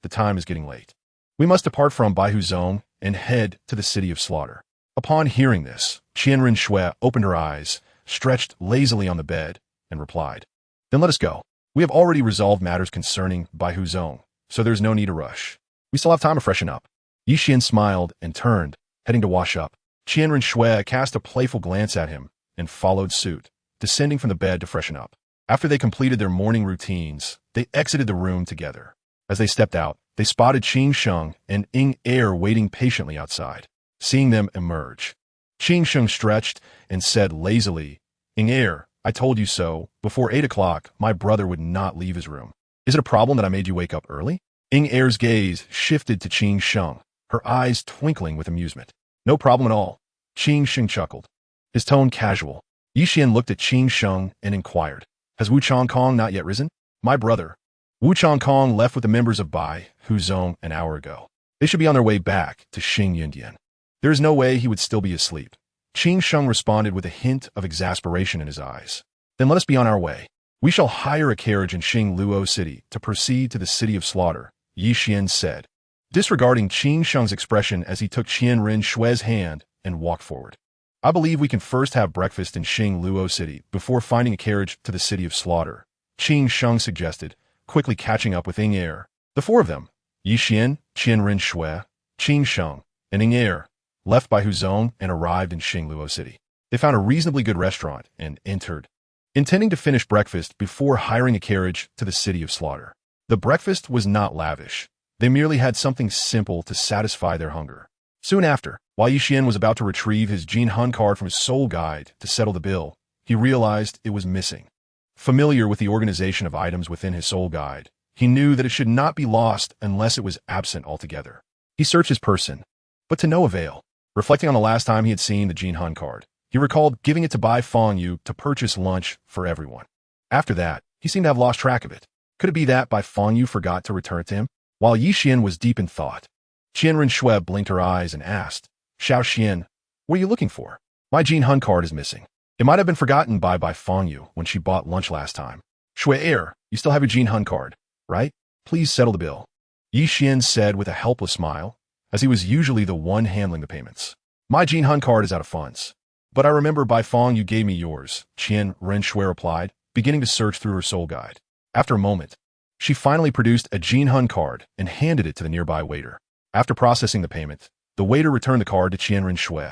the time is getting late. We must depart from BibiDong and head to the city of slaughter." Upon hearing this, Qian Ren Shui opened her eyes, stretched lazily on the bed, and replied, "Then let us go. We have already resolved matters concerning BibiDong, so there's no need to rush. We still have time to freshen up." Yi Xian smiled and turned, heading to wash up. Qian Ren Shui cast a playful glance at him and followed suit, descending from the bed to freshen up. After they completed their morning routines, they exited the room together. As they stepped out, they spotted Qing Sheng and Ying Er waiting patiently outside. Seeing them emerge, Qing Sheng stretched and said lazily, "Ying Er, I told you so. Before 8 o'clock, my brother would not leave his room. Is it a problem that I made you wake up early?" Ying Er's gaze shifted to Qing Sheng, her eyes twinkling with amusement. "No problem at all." Qing Sheng chuckled, his tone casual. Yi Xian looked at Qing Sheng and inquired, "Has Wu Changkong not yet risen?" "My brother. Wu Changkong left with the members of BibiDong an hour ago. They should be on their way back to Xinjiang. There is no way he would still be asleep." Qing Sheng responded with a hint of exasperation in his eyes. "Then let us be on our way. We shall hire a carriage in Xingluo City to proceed to the city of slaughter," Yi Xian said, disregarding Qing Sheng's expression as he took Qian Ren Shui's hand and walked forward. "I believe we can first have breakfast in Xingluo City before finding a carriage to the city of slaughter," Qing Sheng suggested, quickly catching up with Ying Er. The four of them, Yi Xian, Qian Ren Shui, Qing Sheng, and Ying Er, left BibiDong and arrived in Xingluo City. They found a reasonably good restaurant and entered, intending to finish breakfast before hiring a carriage to the city of slaughter. The breakfast was not lavish. They merely had something simple to satisfy their hunger. Soon after, while Yi Xian was about to retrieve his Jin Hun card from his soul guide to settle the bill, he realized it was missing. Familiar with the organization of items within his soul guide, he knew that it should not be lost unless it was absent altogether. He searched his person, but to no avail. Reflecting on the last time he had seen the Jin Hun card, he recalled giving it to Bai Fengyu to purchase lunch for everyone. After that, he seemed to have lost track of it. Could it be that Bai Fengyu forgot to return it to him? While Yi Xian was deep in thought, Qian Ren Shui blinked her eyes and asked, "Xiao Xian, what are you looking for?" "My Jin Hun card is missing. It might have been forgotten by Bai Fengyu when she bought lunch last time." "Shui, you still have your Jin Hun card, right? Please settle the bill," Yi Xian said with a helpless smile, as he was usually the one handling the payments. "My Jin Hun card is out of funds. But I remember Bai Fengyu gave me yours," Qian Ren Shui replied, beginning to search through her soul guide. After a moment, she finally produced a Jin Hun card and handed it to the nearby waiter. After processing the payment, the waiter returned the card to Qian Ren Shui,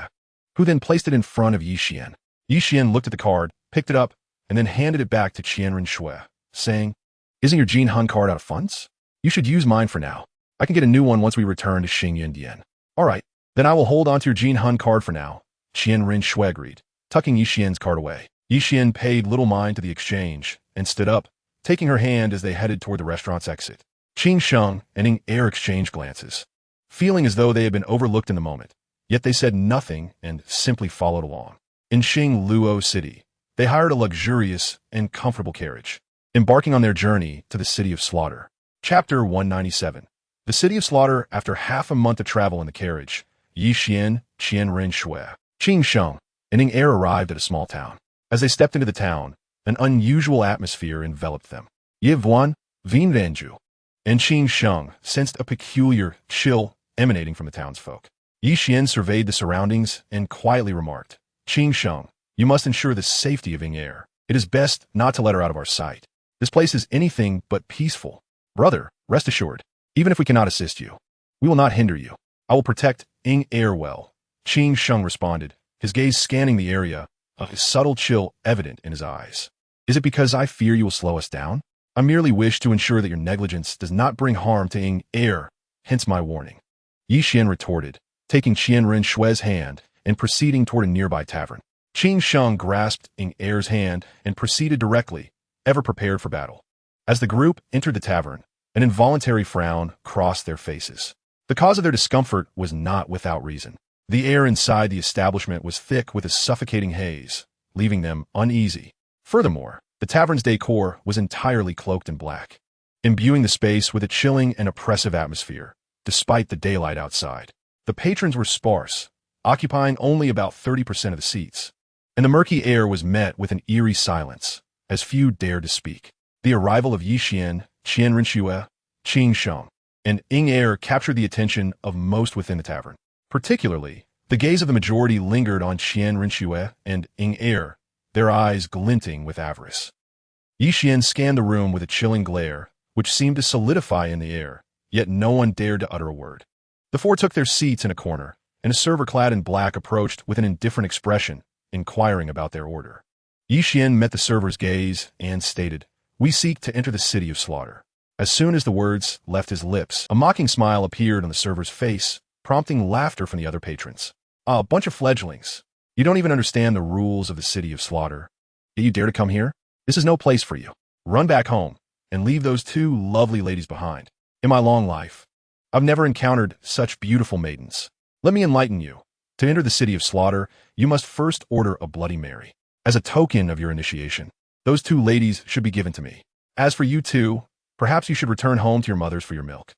who then placed it in front of Yi Xian. Yi Xian looked at the card, picked it up, and then handed it back to Qian Ren Shui, saying, "Isn't your Jin Hun card out of funds? You should use mine for now. I can get a new one once we return to Xinjiang." "All right, then I will hold on to your Jin Hun card for now," Qian Ren Shui agreed, tucking Yi Xian's card away. Yi Xian paid little mind to the exchange and stood up, taking her hand as they headed toward the restaurant's exit. Qing Sheng and Ying Er exchanged glances, feeling as though they had been overlooked in the moment, yet they said nothing and simply followed along. In Xingluo City, they hired a luxurious and comfortable carriage, embarking on their journey to the city of slaughter. Chapter 197. The city of slaughter. After half a month of travel in the carriage, Yi Xian, Qian Ren Shui, Qing Sheng, and Ying Er arrived at a small town. As they stepped into the town, an unusual atmosphere enveloped them. Ye Vuan, Vien Renju, and Qin Sheng sensed a peculiar chill emanating from the townsfolk. Yi Xian surveyed the surroundings and quietly remarked, Qin Sheng, you must ensure the safety of Ying Er. It is best not to let her out of our sight. This place is anything but peaceful. Brother, rest assured, even if we cannot assist you, we will not hinder you. I will protect Ying Er well. Qin Sheng responded, his gaze scanning the area, a subtle chill evident in his eyes. Is it because I fear you will slow us down? I merely wish to ensure that your negligence does not bring harm to Ying Er, hence my warning. Yi Xian retorted, taking Qian Renshue's hand and proceeding toward a nearby tavern. Qin Sheng grasped Ying Er's hand and proceeded directly, ever prepared for battle. As the group entered the tavern, an involuntary frown crossed their faces. The cause of their discomfort was not without reason. The air inside the establishment was thick with a suffocating haze, leaving them uneasy. Furthermore, the tavern's decor was entirely cloaked in black, imbuing the space with a chilling and oppressive atmosphere, despite the daylight outside. The patrons were sparse, occupying only about 30% of the seats, and the murky air was met with an eerie silence, as few dared to speak. The arrival of Yi Xian, Qian Renshue, Qin Sheng, and Ying Er captured the attention of most within the tavern. Particularly, the gaze of the majority lingered on Qian Renshue and Ying Er, their eyes glinting with avarice. Yi Xian scanned the room with a chilling glare, which seemed to solidify in the air, yet no one dared to utter a word. The four took their seats in a corner, and a server clad in black approached with an indifferent expression, inquiring about their order. Yi Xian met the server's gaze and stated, We seek to enter the city of slaughter. As soon as the words left his lips, a mocking smile appeared on the server's face, prompting laughter from the other patrons. A bunch of fledglings. You don't even understand the rules of the city of slaughter. Yet you dare to come here? This is no place for you. Run back home, and leave those two lovely ladies behind. In my long life, I've never encountered such beautiful maidens. Let me enlighten you. To enter the city of slaughter, you must first order a Bloody Mary. As a token of your initiation, those two ladies should be given to me. As for you two, perhaps you should return home to your mothers for your milk.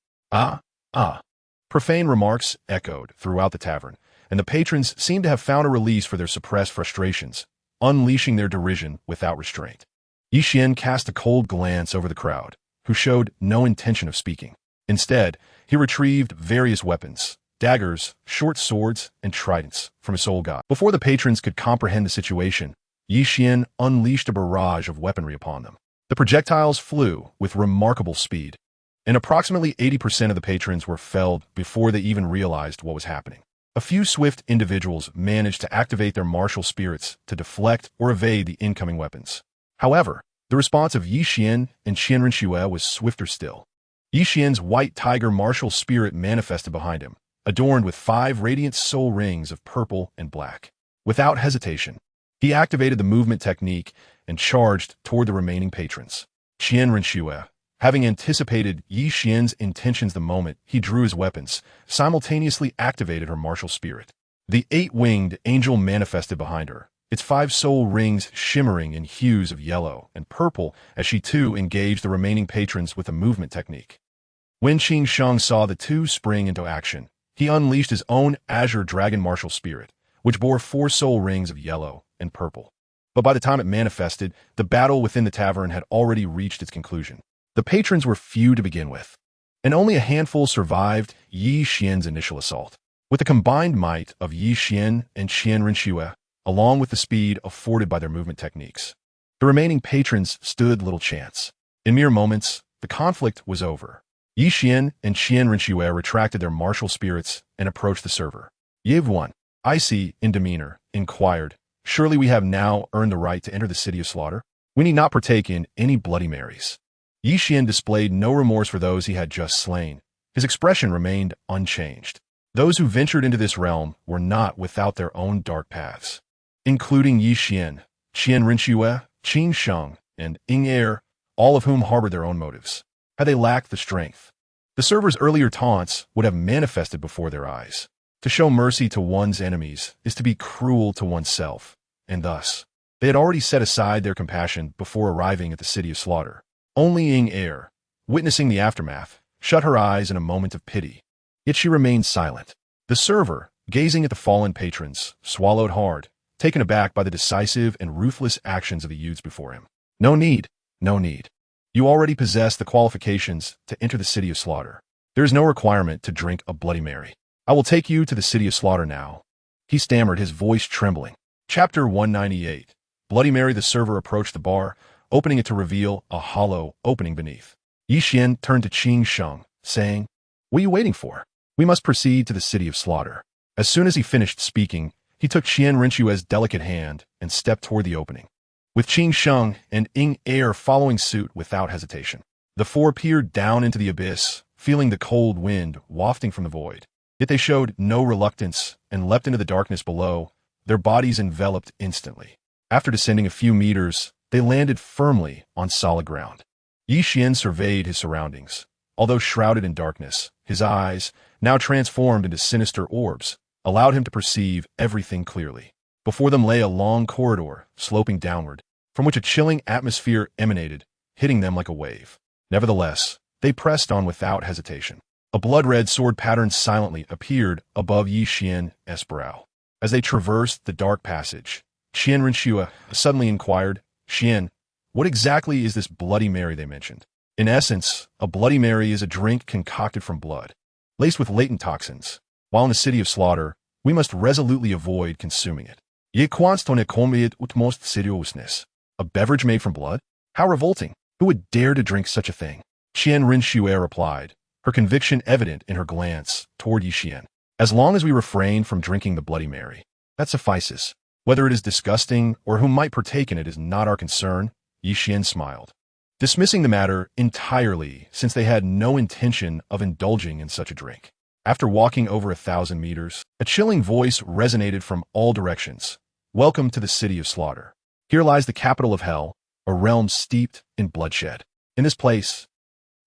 Profane remarks echoed throughout the tavern, and the patrons seemed to have found a release for their suppressed frustrations, unleashing their derision without restraint. Yi Xian cast a cold glance over the crowd, who showed no intention of speaking. Instead, he retrieved various weapons, daggers, short swords, and tridents from his soul god. Before the patrons could comprehend the situation, Yi Xian unleashed a barrage of weaponry upon them. The projectiles flew with remarkable speed, and approximately 80% of the patrons were felled before they even realized what was happening. A few swift individuals managed to activate their martial spirits to deflect or evade the incoming weapons. However, the response of Yi Xian and Qian Renshue was swifter still. Yi Xian's white tiger martial spirit manifested behind him, adorned with 5 radiant soul rings of purple and black. Without hesitation, he activated the movement technique and charged toward the remaining patrons. Qian Renshue, having anticipated Yi Xian's intentions the moment he drew his weapons, simultaneously activated her martial spirit. The 8-winged angel manifested behind her, its 5 soul rings shimmering in hues of yellow and purple as she too engaged the remaining patrons with a movement technique. When Qin Sheng saw the two spring into action, he unleashed his own azure dragon martial spirit, which bore 4 soul rings of yellow and purple. But by the time it manifested, the battle within the tavern had already reached its conclusion. The patrons were few to begin with, and only a handful survived Yi Xian's initial assault. With the combined might of Yi Xian and Qian Renshue, along with the speed afforded by their movement techniques, the remaining patrons stood little chance. In mere moments, the conflict was over. Yi Xian and Qian Renshue retracted their martial spirits and approached the server. Ye Vuan, icy in demeanor, inquired, Surely we have now earned the right to enter the city of slaughter? We need not partake in any Bloody Marys. Yi Xian displayed no remorse for those he had just slain. His expression remained unchanged. Those who ventured into this realm were not without their own dark paths, including Yi Xian, Qian Renshue, Qin Sheng, and Ying Er, all of whom harbored their own motives. Had they lacked the strength, the server's earlier taunts would have manifested before their eyes. To show mercy to one's enemies is to be cruel to oneself, and thus, they had already set aside their compassion before arriving at the city of slaughter. Only Ying Er, witnessing the aftermath, shut her eyes in a moment of pity. Yet she remained silent. The server, gazing at the fallen patrons, swallowed hard, taken aback by the decisive and ruthless actions of the youths before him. No need, no need. You already possess the qualifications to enter the city of slaughter. There is no requirement to drink a Bloody Mary. I will take you to the city of slaughter now. He stammered, his voice trembling. Chapter 198. Bloody Mary. The server approached the bar, opening it to reveal a hollow opening beneath. Qian turned to Qing Sheng, saying, "What are you waiting for? We must proceed to the city of slaughter." As soon as he finished speaking, he took Qian Rinchua's delicate hand and stepped toward the opening. With Qing Sheng and Ying Er following suit without hesitation, the four peered down into the abyss, feeling the cold wind wafting from the void. Yet they showed no reluctance and leapt into the darkness below, their bodies enveloped instantly. After descending a few meters, they landed firmly on solid ground. Qian surveyed his surroundings. Although shrouded in darkness, his eyes, now transformed into sinister orbs, allowed him to perceive everything clearly. Before them lay a long corridor, sloping downward, from which a chilling atmosphere emanated, hitting them like a wave. Nevertheless, they pressed on without hesitation. A blood-red sword pattern silently appeared above Qian's brow. As they traversed the dark passage, Qian Rinchua suddenly inquired, "Qian, what exactly is this Bloody Mary they mentioned?" In essence, a Bloody Mary is a drink concocted from blood, laced with latent toxins. While in the city of slaughter, we must resolutely avoid consuming it. Ye quanstone comiet utmost seriousness. A beverage made from blood? How revolting! Who would dare to drink such a thing? Qian Rinchua replied, her conviction evident in her glance toward Qian. As long as we refrain from drinking the Bloody Mary, that suffices. Whether it is disgusting or who might partake in it is not our concern. Qian smiled, dismissing the matter entirely since they had no intention of indulging in such a drink. After walking over 1,000 meters, a chilling voice resonated from all directions. "Welcome to the city of slaughter. Here lies the capital of hell, a realm steeped in bloodshed. In this place,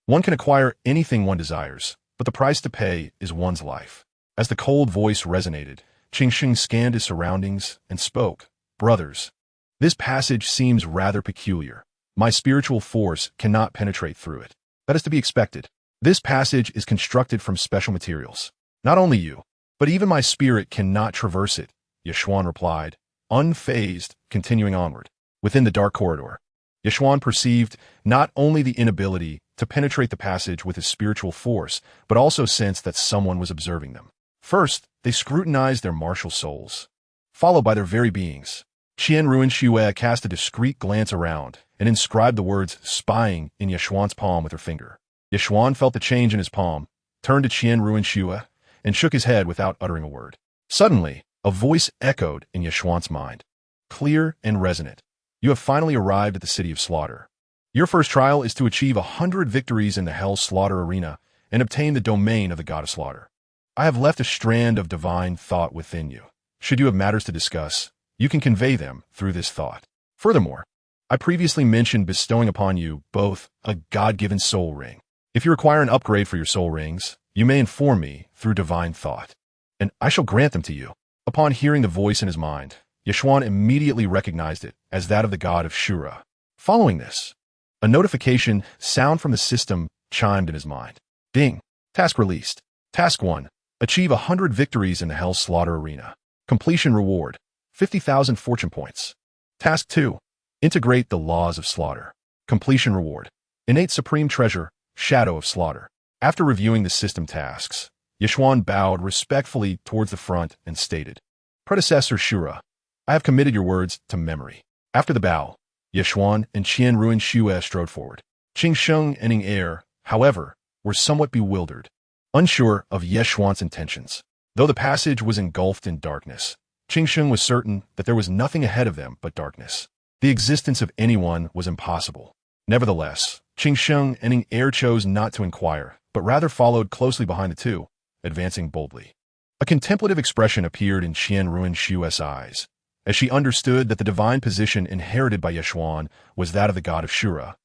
one can acquire anything one desires, but the price to pay is one's life." As the cold voice resonated, Qing Sheng scanned his surroundings and spoke, "Brothers, this passage seems rather peculiar. My spiritual force cannot penetrate through it. That is to be expected. This passage is constructed from special materials. Not only you, but even my spirit cannot traverse it," Yeshuan replied, unfazed, continuing onward. Within the dark corridor, Yeshuan perceived not only the inability to penetrate the passage with his spiritual force, but also sensed that someone was observing them. First, they scrutinized their martial souls, followed by their very beings. Qian Rinchua cast a discreet glance around and inscribed the words "spying" in Yeshuan's palm with her finger. Yeshuan felt the change in his palm, turned to Qian Rinchua, and shook his head without uttering a word. Suddenly, a voice echoed in Yeshuan's mind, clear and resonant. "You have finally arrived at the city of slaughter. Your first trial is to achieve 100 victories in the Hell Slaughter arena and obtain the domain of the God of Slaughter. I have left a strand of divine thought within you. Should you have matters to discuss, you can convey them through this thought. Furthermore, I previously mentioned bestowing upon you both a God-given soul ring. If you require an upgrade for your soul rings, you may inform me through divine thought, and I shall grant them to you." Upon hearing the voice in his mind, Yeshuan immediately recognized it as that of the god of Shura. Following this, a notification sound from the system chimed in his mind. Ding! Task released. Task 1. Achieve 100 victories in the Hell Slaughter arena. Completion reward, 50,000 fortune points. Task 2. Integrate the laws of slaughter. Completion reward, innate supreme treasure, shadow of slaughter. After reviewing the system tasks, Yeshuan bowed respectfully towards the front and stated, "Predecessor Shura, I have committed your words to memory." After the bow, Yeshuan and Qian Rinchua strode forward. Qing Sheng and Ying Er, however, were somewhat bewildered, unsure of Yeshuan's intentions. Though the passage was engulfed in darkness, Qing Sheng was certain that there was nothing ahead of them but darkness. The existence of anyone was impossible. Nevertheless, Qing Sheng and Ying Er chose not to inquire, but rather followed closely behind the two, advancing boldly. A contemplative expression appeared in Qian Rinchua's eyes, as she understood that the divine position inherited by Yeshuan was that of the god of Shura,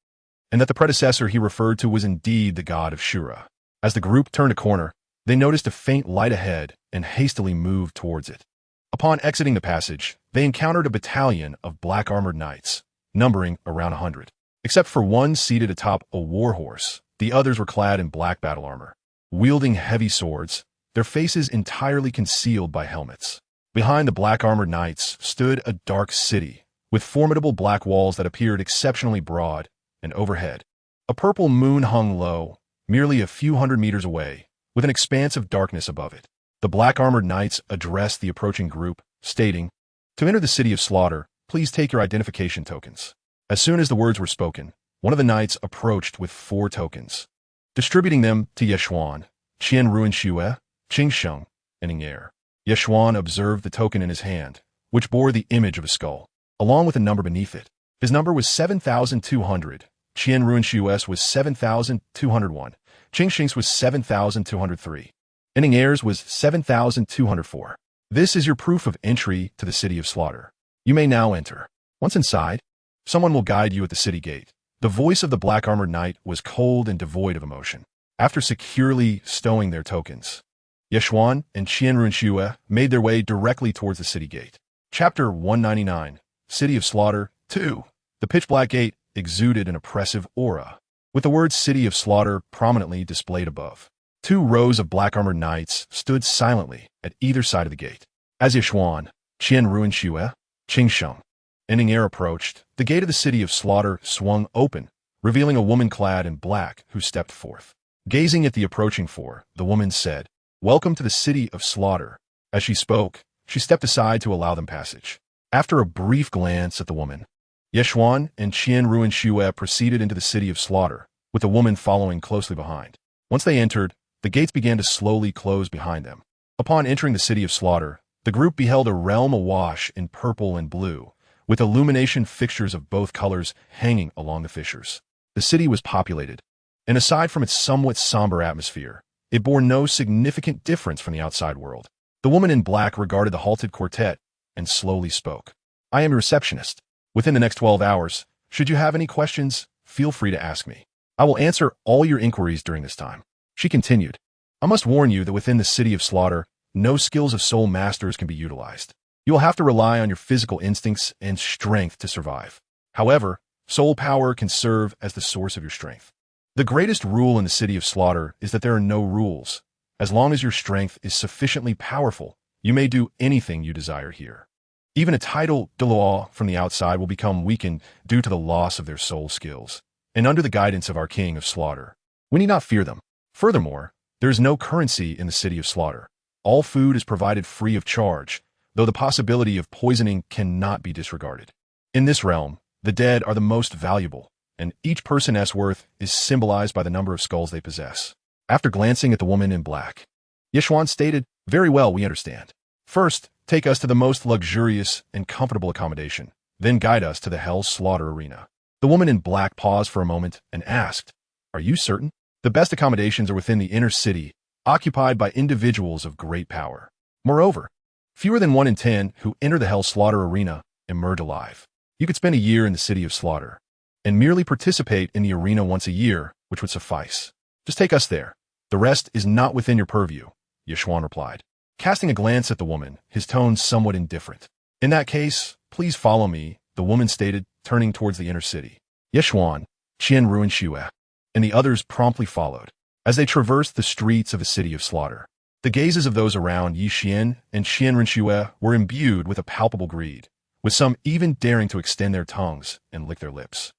and that the predecessor he referred to was indeed the god of Shura. As the group turned a corner, they noticed a faint light ahead and hastily moved towards it. Upon exiting the passage, they encountered a battalion of black-armored knights, numbering around 100. Except for one seated atop a war horse, the others were clad in black battle armor, wielding heavy swords, their faces entirely concealed by helmets. Behind the black-armored knights stood a dark city, with formidable black walls that appeared exceptionally broad, and overhead, a purple moon hung low, merely a few hundred meters away, with an expanse of darkness above it. The black-armored knights addressed the approaching group, stating, "To enter the city of slaughter, please take your identification tokens." As soon as the words were spoken, one of the knights approached with 4 tokens, distributing them to Yeshuan, Qian Ruinxue, Qingsheng, and Ing'er. Yeshuan observed the token in his hand, which bore the image of a skull, along with a number beneath it. His number was 7,200, Qian Ruinxue's was 7,201, Qingsheng's was 7,203, and Ing'er's was 7,204. This is your proof of entry to the city of slaughter. You may now enter. Once inside, someone will guide you at the city gate. The voice of the black-armored knight was cold and devoid of emotion. After securely stowing their tokens, Yeshuan and Qian Ruinxue made their way directly towards the city gate. Chapter 199, City of Slaughter 2. The pitch-black gate exuded an oppressive aura, with the words City of Slaughter prominently displayed above. 2 rows of black-armored knights stood silently at either side of the gate. As Yeshuan, Qian Ruinxue, Qingsheng, and Ing'er approached, the gate of the City of Slaughter swung open, revealing a woman clad in black who stepped forth. Gazing at the approaching 4, the woman said, "Welcome to the City of Slaughter." As she spoke, she stepped aside to allow them passage. After a brief glance at the woman, Yeshuan and Qian Ruinxue proceeded into the City of Slaughter, with the woman following closely behind. Once they entered, the gates began to slowly close behind them. Upon entering the City of Slaughter, the group beheld a realm awash in purple and blue, with illumination fixtures of both colors hanging along the fissures. The city was populated, and aside from its somewhat somber atmosphere, it bore no significant difference from the outside world. The woman in black regarded the halted quartet and slowly spoke. "I am your receptionist. Within the next 12 hours, should you have any questions, feel free to ask me. I will answer all your inquiries during this time." She continued, "I must warn you that within the City of Slaughter, no skills of soul masters can be utilized. You will have to rely on your physical instincts and strength to survive. However, soul power can serve as the source of your strength. The greatest rule in the City of Slaughter is that there are no rules. As long as your strength is sufficiently powerful, you may do anything you desire here. Even a title Douluo from the outside will become weakened due to the loss of their soul skills, and under the guidance of our King of Slaughter, we need not fear them. Furthermore, there is no currency in the City of Slaughter. All food is provided free of charge, though the possibility of poisoning cannot be disregarded. In this realm, the dead are the most valuable, and each person's worth is symbolized by the number of skulls they possess." After glancing at the woman in black, Yeshuan stated, "Very well, we understand. First, take us to the most luxurious and comfortable accommodation, then guide us to the Hell Slaughter Arena." The woman in black paused for a moment and asked, "Are you certain? The best accommodations are within the inner city, occupied by individuals of great power. Moreover, fewer than 1 in 10 who enter the Hell Slaughter Arena emerge alive. You could spend a year in the City of Slaughter, and merely participate in the arena once a year, which would suffice. Just take us there. The rest is not within your purview," Yeshuan replied. Casting a glance at the woman, his tone somewhat indifferent. "In that case, please follow me," the woman stated, turning towards the inner city. Yeshuan, Qian Ruinxue, and the others promptly followed. As they traversed the streets of the City of Slaughter, the gazes of those around Yi Xian and Qian Ruinxue were imbued with a palpable greed, with some even daring to extend their tongues and lick their lips.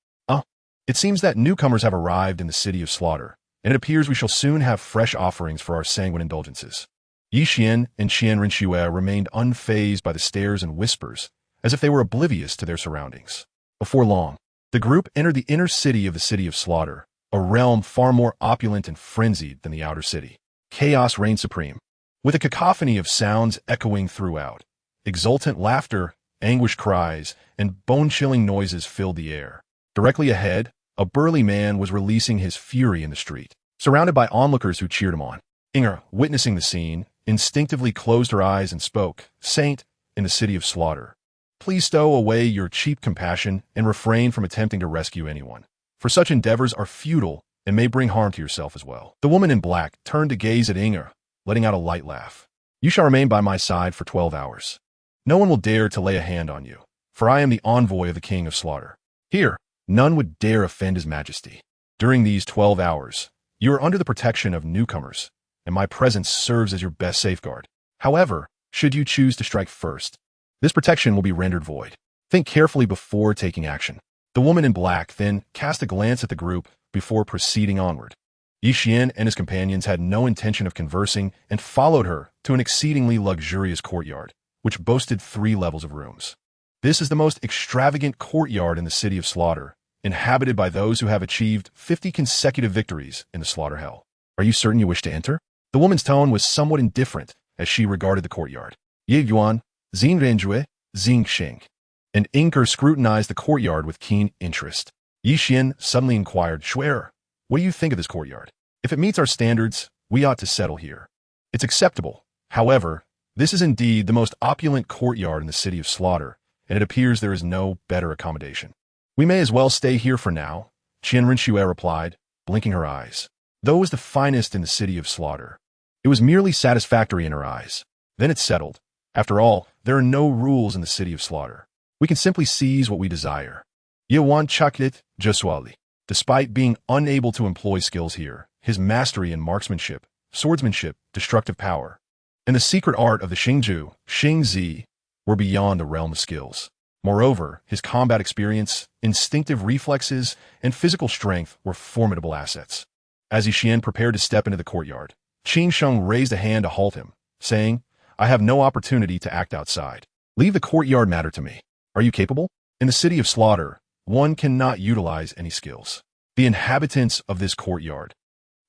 It seems that newcomers have arrived in the City of Slaughter, and it appears we shall soon have fresh offerings for our sanguine indulgences." Yi Xian and Qian Ruinxue remained unfazed by the stares and whispers, as if they were oblivious to their surroundings. Before long, the group entered the inner city of the City of Slaughter, a realm far more opulent and frenzied than the outer city. Chaos reigned supreme, with a cacophony of sounds echoing throughout. Exultant laughter, anguished cries, and bone-chilling noises filled the air. Directly ahead, a burly man was releasing his fury in the street, surrounded by onlookers who cheered him on. Ing'er, witnessing the scene, instinctively closed her eyes and spoke, "Saint, in the City of Slaughter, please stow away your cheap compassion and refrain from attempting to rescue anyone, for such endeavors are futile and may bring harm to yourself as well." The woman in black turned to gaze at Ing'er, letting out a light laugh. "You shall remain by my side for 12 hours. No one will dare to lay a hand on you, for I am the envoy of the King of Slaughter. Here, none would dare offend his majesty. During these 12 hours, you are under the protection of newcomers, and my presence serves as your best safeguard. However, should you choose to strike first. This protection will be rendered void. Think carefully before taking action. The woman in black then cast a glance at the group before proceeding onward. Qian and his companions had no intention of conversing and followed her to an exceedingly luxurious courtyard, which boasted 3 levels of rooms. This is the most extravagant courtyard in the city of slaughter, inhabited by those who have achieved 50 consecutive victories in the slaughter hell. Are you certain you wish to enter? The woman's tone was somewhat indifferent as she regarded the courtyard. Ye Yuan, Xin Renjue, Xing Xing. And Inker scrutinized the courtyard with keen interest. Qian suddenly inquired, Shuer, what do you think of this courtyard? If it meets our standards, we ought to settle here. It's acceptable. However, this is indeed the most opulent courtyard in the city of slaughter, and it appears there is no better accommodation. We may as well stay here for now, Qian Renshue replied, blinking her eyes. Though it was the finest in the city of slaughter, it was merely satisfactory in her eyes. Then it settled. After all, there are no rules in the city of slaughter. We can simply seize what we desire. Ye want chocolate, Josuali. Despite being unable to employ skills here, his mastery in marksmanship, swordsmanship, destructive power, and the secret art of the Xingju, Xingzi, were beyond the realm of skills. Moreover, his combat experience, instinctive reflexes, and physical strength were formidable assets. As Qian prepared to step into the courtyard, Qin Sheng raised a hand to halt him, saying, I have no opportunity to act outside. Leave the courtyard matter to me. Are you capable? In the city of slaughter, one cannot utilize any skills. The inhabitants of this courtyard,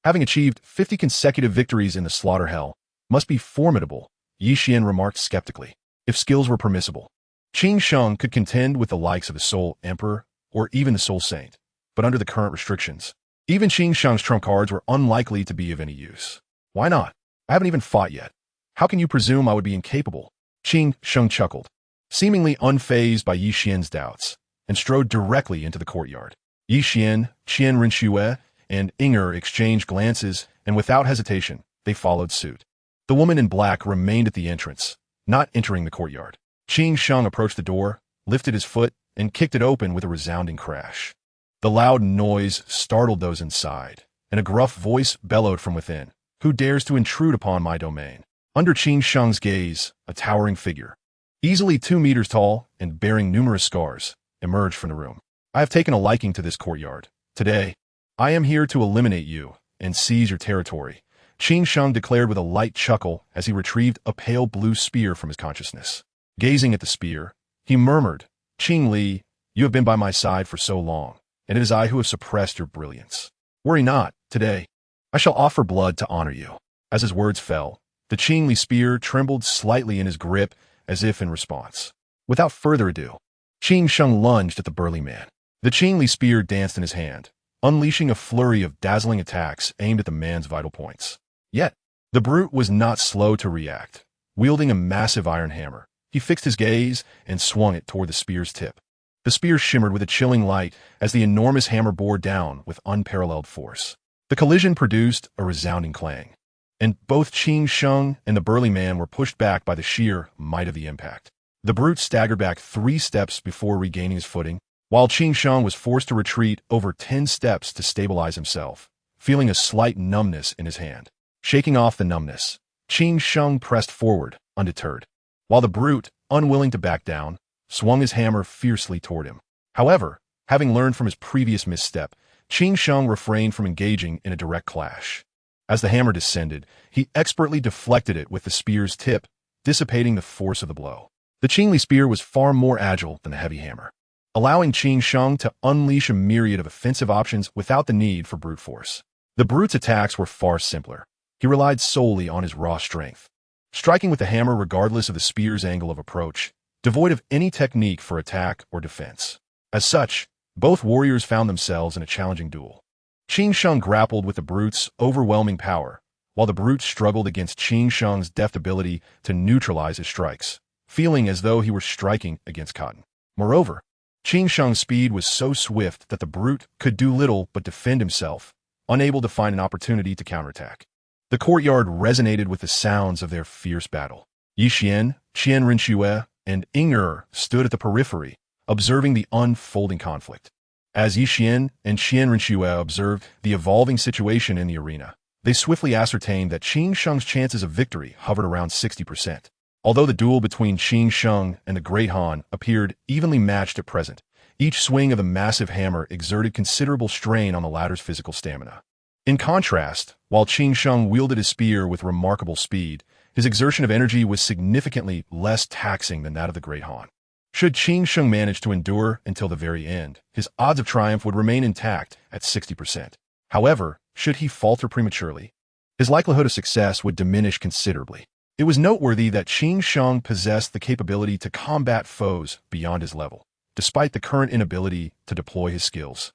having achieved 50 consecutive victories in the slaughter hell, must be formidable, Qian remarked skeptically. If skills were permissible, Qin Sheng could contend with the likes of the Soul Emperor or even the Soul Saint, but under the current restrictions, even Qin Sheng's trump cards were unlikely to be of any use. Why not? I haven't even fought yet. How can you presume I would be incapable? Qin Sheng chuckled, seemingly unfazed by Qian's doubts, and strode directly into the courtyard. Qian, Qian Renshue, and Inger exchanged glances, and without hesitation, they followed suit. The woman in black remained at the entrance, not entering the courtyard. Qin Sheng approached the door, lifted his foot, and kicked it open with a resounding crash. The loud noise startled those inside, and a gruff voice bellowed from within. Who dares to intrude upon my domain? Under Qin Sheng's gaze, a towering figure, easily 2 meters tall and bearing numerous scars, emerged from the room. I have taken a liking to this courtyard. Today, I am here to eliminate you and seize your territory, Qin Sheng declared with a light chuckle as he retrieved a pale blue spear from his consciousness. Gazing at the spear, he murmured, Qing Li, you have been by my side for so long, and it is I who have suppressed your brilliance. Worry not, today, I shall offer blood to honor you. As his words fell, the Qing Li spear trembled slightly in his grip as if in response. Without further ado, Qin Sheng lunged at the burly man. The Qing Li spear danced in his hand, unleashing a flurry of dazzling attacks aimed at the man's vital points. Yet, the brute was not slow to react. Wielding a massive iron hammer, he fixed his gaze and swung it toward the spear's tip. The spear shimmered with a chilling light as the enormous hammer bore down with unparalleled force. The collision produced a resounding clang, and both Qin Sheng and the burly man were pushed back by the sheer might of the impact. The brute staggered back 3 steps before regaining his footing, while Qin Sheng was forced to retreat over 10 steps to stabilize himself, feeling a slight numbness in his hand. Shaking off the numbness, Qin Sheng pressed forward, undeterred, while the brute, unwilling to back down, swung his hammer fiercely toward him. However, having learned from his previous misstep, Qin Sheng refrained from engaging in a direct clash. As the hammer descended, he expertly deflected it with the spear's tip, dissipating the force of the blow. The Qing Li spear was far more agile than the heavy hammer, allowing Qin Sheng to unleash a myriad of offensive options without the need for brute force. The brute's attacks were far simpler. He relied solely on his raw strength, striking with the hammer regardless of the spear's angle of approach, devoid of any technique for attack or defense. As such, both warriors found themselves in a challenging duel. Qin Sheng grappled with the brute's overwhelming power, while the brute struggled against Qin Sheng's deft ability to neutralize his strikes, feeling as though he were striking against cotton. Moreover, Qin Sheng's speed was so swift that the brute could do little but defend himself, unable to find an opportunity to counterattack. The courtyard resonated with the sounds of their fierce battle. Qian, Qian Renshue, and Inger stood at the periphery, observing the unfolding conflict. As Qian and Qian Renshue observed the evolving situation in the arena, they swiftly ascertained that Qin Sheng's chances of victory hovered around 60%. Although the duel between Qin Sheng and the Great Han appeared evenly matched at present, each swing of the massive hammer exerted considerable strain on the latter's physical stamina. In contrast, while Qin Sheng wielded his spear with remarkable speed, his exertion of energy was significantly less taxing than that of the Great Han. Should Qin Sheng manage to endure until the very end, his odds of triumph would remain intact at 60%. However, should he falter prematurely, his likelihood of success would diminish considerably. It was noteworthy that Qin Sheng possessed the capability to combat foes beyond his level, despite the current inability to deploy his skills.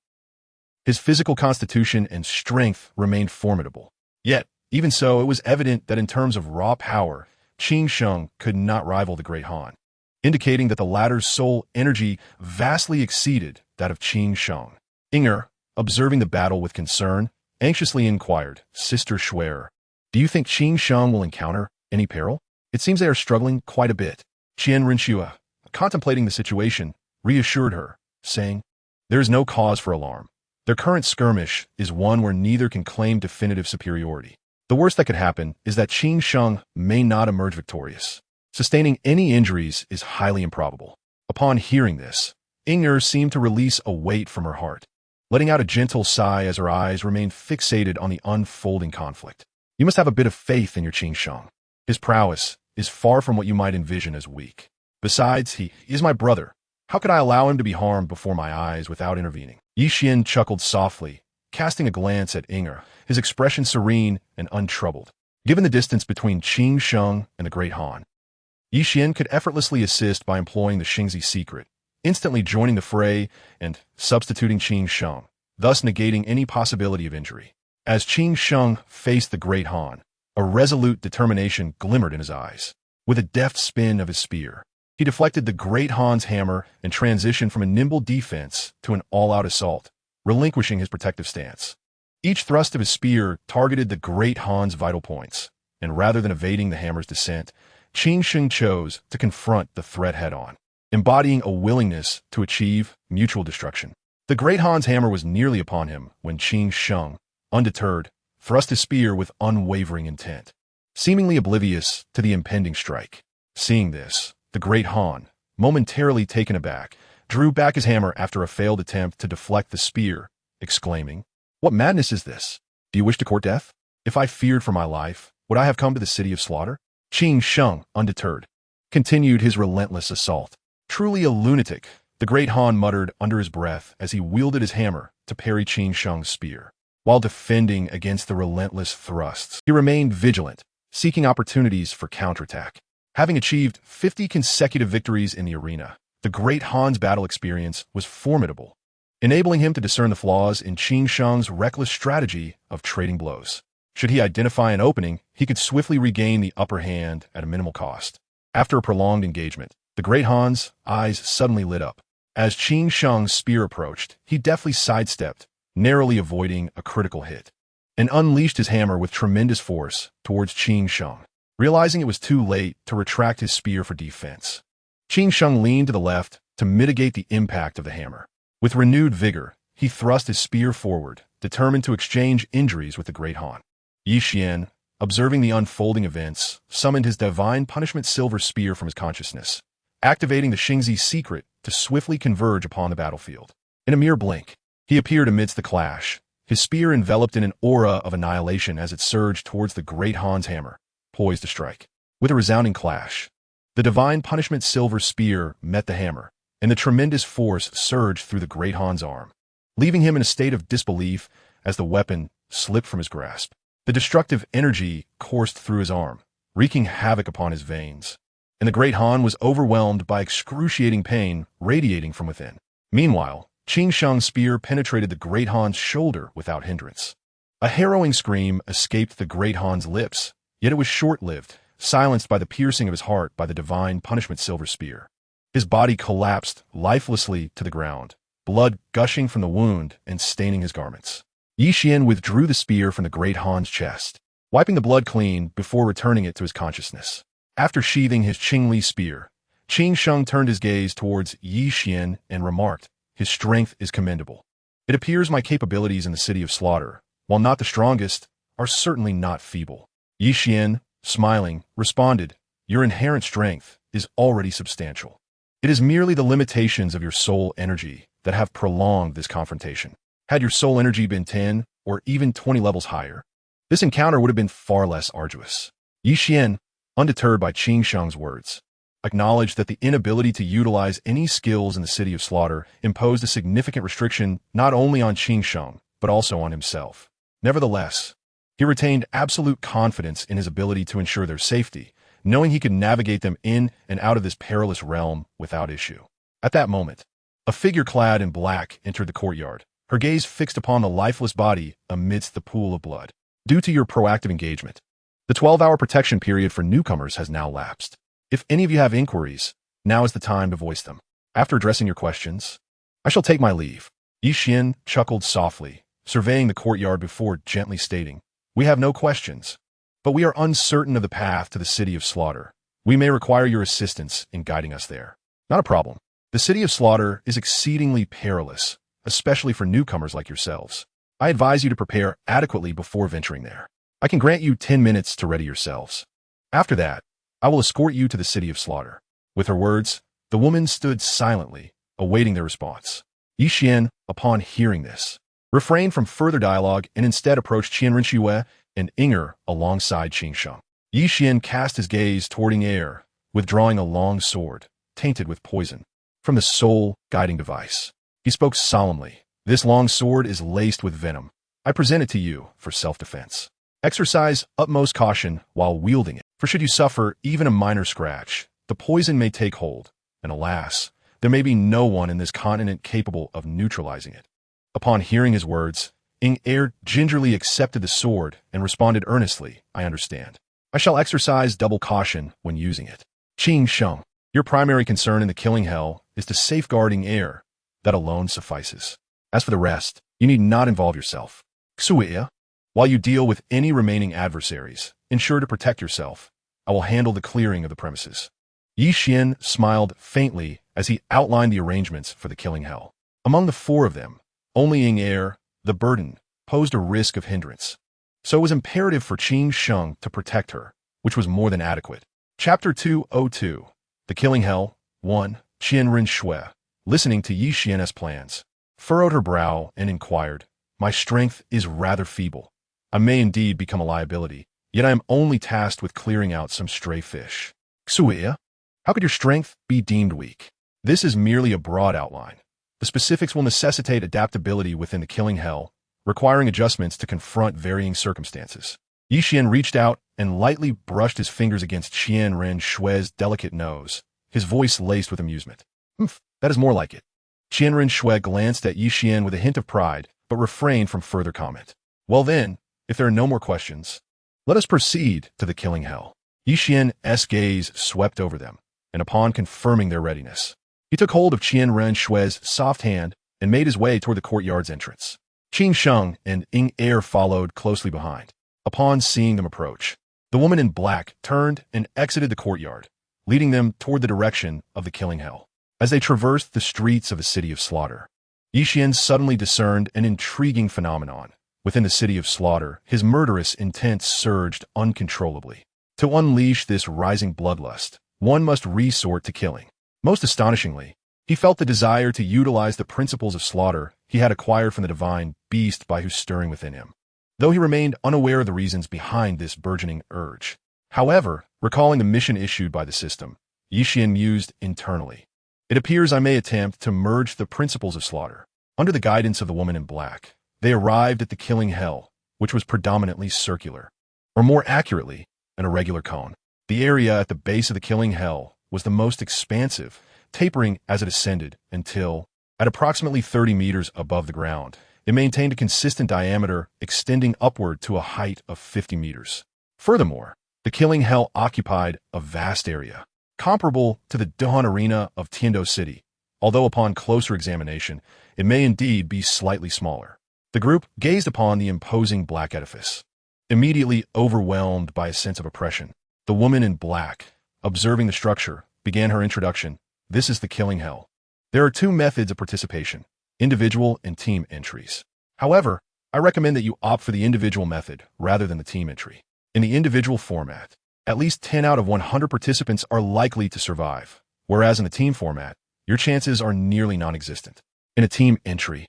His physical constitution and strength remained formidable. Yet, even so, it was evident that in terms of raw power, Qin Sheng could not rival the Great Han, indicating that the latter's soul energy vastly exceeded that of Qin Sheng. Inger, observing the battle with concern, anxiously inquired, "Sister Schwer, do you think Qin Sheng will encounter any peril? It seems they are struggling quite a bit." Qian Rinshua, contemplating the situation, reassured her, saying, "There is no cause for alarm. Their current skirmish is one where neither can claim definitive superiority. The worst that could happen is that Qin Sheng may not emerge victorious. Sustaining any injuries is highly improbable." Upon hearing this, Inger seemed to release a weight from her heart, letting out a gentle sigh as her eyes remained fixated on the unfolding conflict. "You must have a bit of faith in your Qin Sheng. His prowess is far from what you might envision as weak. Besides, he is my brother. How could I allow him to be harmed before my eyes without intervening?" Qian chuckled softly, casting a glance at Inger, his expression serene and untroubled. Given the distance between Qin Sheng and the Great Han, Qian could effortlessly assist by employing the Xunji secret, instantly joining the fray and substituting Qin Sheng, thus negating any possibility of injury. As Qin Sheng faced the Great Han, a resolute determination glimmered in his eyes. With a deft spin of his spear, he deflected the Great Han's hammer and transitioned from a nimble defense to an all-out assault, relinquishing his protective stance. Each thrust of his spear targeted the Great Han's vital points, and rather than evading the hammer's descent, Qin Sheng chose to confront the threat head-on, embodying a willingness to achieve mutual destruction. The Great Han's hammer was nearly upon him when Qin Sheng, undeterred, thrust his spear with unwavering intent, seemingly oblivious to the impending strike. Seeing this, the Great Han, momentarily taken aback, drew back his hammer after a failed attempt to deflect the spear, exclaiming, "What madness is this? Do you wish to court death? If I feared for my life, would I have come to the city of slaughter?" Qin Sheng, undeterred, continued his relentless assault. "Truly a lunatic," the Great Han muttered under his breath as he wielded his hammer to parry Qin Sheng's spear. While defending against the relentless thrusts, he remained vigilant, seeking opportunities for counterattack. Having achieved 50 consecutive victories in the arena, the Great Han's battle experience was formidable, enabling him to discern the flaws in Qin Sheng's reckless strategy of trading blows. Should he identify an opening, he could swiftly regain the upper hand at a minimal cost. After a prolonged engagement, the Great Han's eyes suddenly lit up. As Qin Sheng's spear approached, he deftly sidestepped, narrowly avoiding a critical hit, and unleashed his hammer with tremendous force towards Qin Sheng. Realizing it was too late to retract his spear for defense, Qin Sheng leaned to the left to mitigate the impact of the hammer. With renewed vigor, he thrust his spear forward, determined to exchange injuries with the Great Han. Qian, observing the unfolding events, summoned his divine punishment silver spear from his consciousness, activating the Xunji secret to swiftly converge upon the battlefield. In a mere blink, he appeared amidst the clash, his spear enveloped in an aura of annihilation as it surged towards the Great Han's hammer, poised to strike. With a resounding clash, the divine punishment silver spear met the hammer, and the tremendous force surged through the Great Han's arm, leaving him in a state of disbelief as the weapon slipped from his grasp. The destructive energy coursed through his arm, wreaking havoc upon his veins, and the Great Han was overwhelmed by excruciating pain radiating from within. Meanwhile, Qin Sheng's spear penetrated the Great Han's shoulder without hindrance. A harrowing scream escaped the Great Han's lips, yet it was short-lived, silenced by the piercing of his heart by the divine punishment silver spear. His body collapsed lifelessly to the ground, blood gushing from the wound and staining his garments. Qian withdrew the spear from the Great Han's chest, wiping the blood clean before returning it to his consciousness. After sheathing his Qingli spear, Qin Sheng turned his gaze towards Qian and remarked, "His strength is commendable. It appears my capabilities in the city of slaughter, while not the strongest, are certainly not feeble." Qian, smiling, responded, Your inherent strength is already substantial. It is merely the limitations of your soul energy that have prolonged this confrontation. Had your soul energy been 10 or even 20 levels higher, this encounter would have been far less arduous. Yi Qian, undeterred by Qing Sheng's words, acknowledged that the inability to utilize any skills in the City of Slaughter imposed a significant restriction not only on Qing Sheng, but also on himself. Nevertheless, he retained absolute confidence in his ability to ensure their safety, knowing he could navigate them in and out of this perilous realm without issue. At that moment, a figure clad in black entered the courtyard, her gaze fixed upon the lifeless body amidst the pool of blood. Due to your proactive engagement, the 12-hour protection period for newcomers has now lapsed. If any of you have inquiries, now is the time to voice them. After addressing your questions, I shall take my leave. Yi Qian chuckled softly, surveying the courtyard before gently stating, "We have no questions, but we are uncertain of the path to the City of Slaughter. We may require your assistance in guiding us there." "Not a problem. The City of Slaughter is exceedingly perilous, especially for newcomers like yourselves. I advise you to prepare adequately before venturing there. I can grant you 10 minutes to ready yourselves. After that, I will escort you to the City of Slaughter." With her words, the woman stood silently, awaiting their response. Yi Qian, upon hearing this, refrained from further dialogue and instead approached Qian Renshue and Inger alongside Qing Sheng. Yi Qian cast his gaze toward Inger, withdrawing a long sword, tainted with poison, from the soul guiding device. He spoke solemnly. "This long sword is laced with venom. I present it to you for self-defense. Exercise utmost caution while wielding it, for should you suffer even a minor scratch, the poison may take hold, and alas, there may be no one in this continent capable of neutralizing it." Upon hearing his words, Inger gingerly accepted the sword and responded earnestly, "I understand. I shall exercise double caution when using it." Qing Sheng, your primary concern in the killing hell is to safeguard Inger. That alone suffices. As for the rest, you need not involve yourself. Xue, while you deal with any remaining adversaries, ensure to protect yourself. I will handle the clearing of the premises. Yi Qian smiled faintly as he outlined the arrangements for the killing hell. Among the four of them, only Inger, the burden, posed a risk of hindrance. So it was imperative for Qing Sheng to protect her, which was more than adequate. Chapter 202, The Killing Hell, 1. Qian Renshue, listening to Yi Qian's plans, furrowed her brow and inquired, "My strength is rather feeble. I may indeed become a liability, yet I am only tasked with clearing out some stray fish." "Xue, how could your strength be deemed weak?" "This is merely a broad outline. The specifics will necessitate adaptability within the killing hell, requiring adjustments to confront varying circumstances." Yi Qian reached out and lightly brushed his fingers against Qian Renshue's delicate nose, his voice laced with amusement. "Humph, that is more like it." Qian Renshue glanced at Yi Qian with a hint of pride, but refrained from further comment. "Well then, if there are no more questions, let us proceed to the killing hell." Yi Qian's gaze swept over them, and upon confirming their readiness, he took hold of Qian Renshue's soft hand and made his way toward the courtyard's entrance. Qing Sheng and Inger followed closely behind. Upon seeing them approach, the woman in black turned and exited the courtyard, leading them toward the direction of the killing hell. As they traversed the streets of the City of Slaughter, Yi Qian suddenly discerned an intriguing phenomenon. Within the City of Slaughter, his murderous intent surged uncontrollably. To unleash this rising bloodlust, one must resort to killing. Most astonishingly, he felt the desire to utilize the principles of slaughter he had acquired from the divine beast by whose stirring within him, though he remained unaware of the reasons behind this burgeoning urge. However, recalling the mission issued by the system, Yi Qian mused internally. "It appears I may attempt to merge the principles of slaughter." Under the guidance of the woman in black, they arrived at the killing hell, which was predominantly circular, or more accurately, an irregular cone. The area at the base of the killing hell was the most expansive, tapering as it ascended until, at approximately 30 meters above the ground, it maintained a consistent diameter extending upward to a height of 50 meters. Furthermore, the killing hell occupied a vast area, comparable to the Dahan Arena of Tiando City, although upon closer examination, it may indeed be slightly smaller. The group gazed upon the imposing black edifice, immediately overwhelmed by a sense of oppression. The woman in black, observing the structure, began her introduction. "This is the killing hell. There are two methods of participation, individual and team entries. However, I recommend that you opt for the individual method rather than the team entry. In the individual format, At least 10 out of 100 participants are likely to survive, whereas in the team format, your chances are nearly non-existent. In a team entry,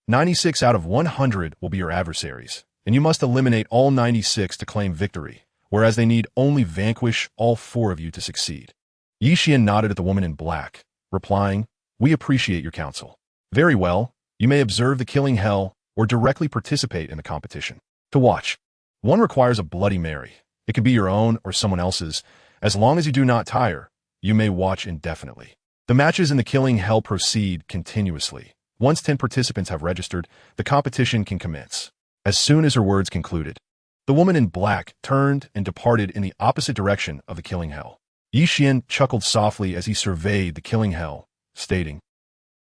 96 out of 100 will be your adversaries, and you must eliminate all 96 to claim victory, whereas they need only vanquish all 4 of you to succeed. Qian nodded at the woman in black, replying, "We appreciate your counsel. Very well, you may observe the killing hell or directly participate in the competition. To watch, one requires a Bloody Mary. It can be your own or someone else's. As long as you do not tire, you may watch indefinitely. The matches in the killing hell proceed continuously. Once 10 participants have registered, the competition can commence." As soon as her words concluded, the woman in black turned and departed in the opposite direction of the killing hell. Qian chuckled softly as he surveyed the killing hell, stating,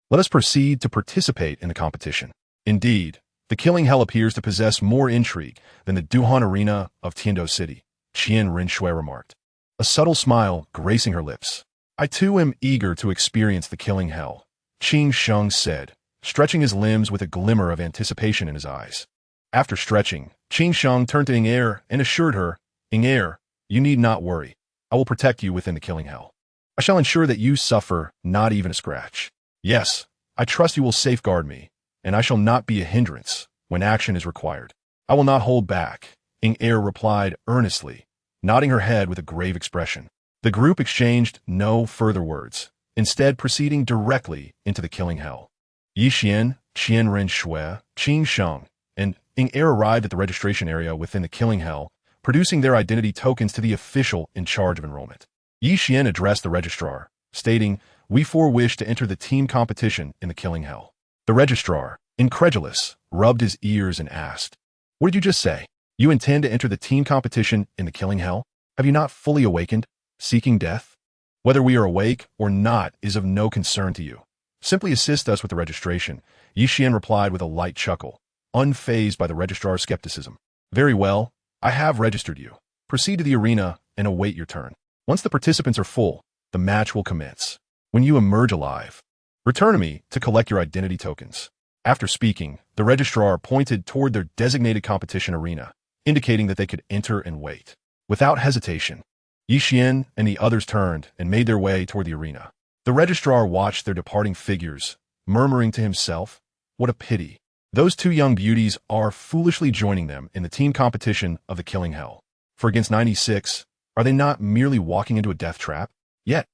"Let us proceed to participate in the competition." Indeed, the killing hell appears to possess more intrigue than the Duhan arena of Tiando City, Qian Rinshui remarked, a subtle smile gracing her lips. "I too am eager to experience the killing hell," Qing Sheng said, stretching his limbs with a glimmer of anticipation in his eyes. After stretching, Qing Sheng turned to Ing'er and assured her, "Ing'er, you need not worry. I will protect you within the killing hell. I shall ensure that you suffer not even a scratch. Yes, I trust you will safeguard me, and I shall not be a hindrance when action is required. I will not hold back," Ing'er replied earnestly, nodding her head with a grave expression. The group exchanged no further words, instead proceeding directly into the killing hell. Qian, Qian Rinshui, Qing Sheng, and Ing'er arrived at the registration area within the killing hell, producing their identity tokens to the official in charge of enrollment. Qian addressed the registrar, stating, "We 4 wish to enter the team competition in the killing hell." The registrar, incredulous, rubbed his ears and asked, "What did you just say? You intend to enter the team competition in the killing hell? Have you not fully awakened, seeking death? Whether we are awake or not is of no concern to you. Simply assist us with the registration," Qian replied with a light chuckle, unfazed by the registrar's skepticism. "Very well, I have registered you. Proceed to the arena and await your turn. Once the participants are full, the match will commence. When you emerge alive, return to me to collect your identity tokens." After speaking, the registrar pointed toward their designated competition arena, indicating that they could enter and wait. Without hesitation, Qian and the others turned and made their way toward the arena. The registrar watched their departing figures, murmuring to himself, "What a pity. Those 2 young beauties are foolishly joining them in the team competition of the killing hell. For against 96, are they not merely walking into a death trap? Yet,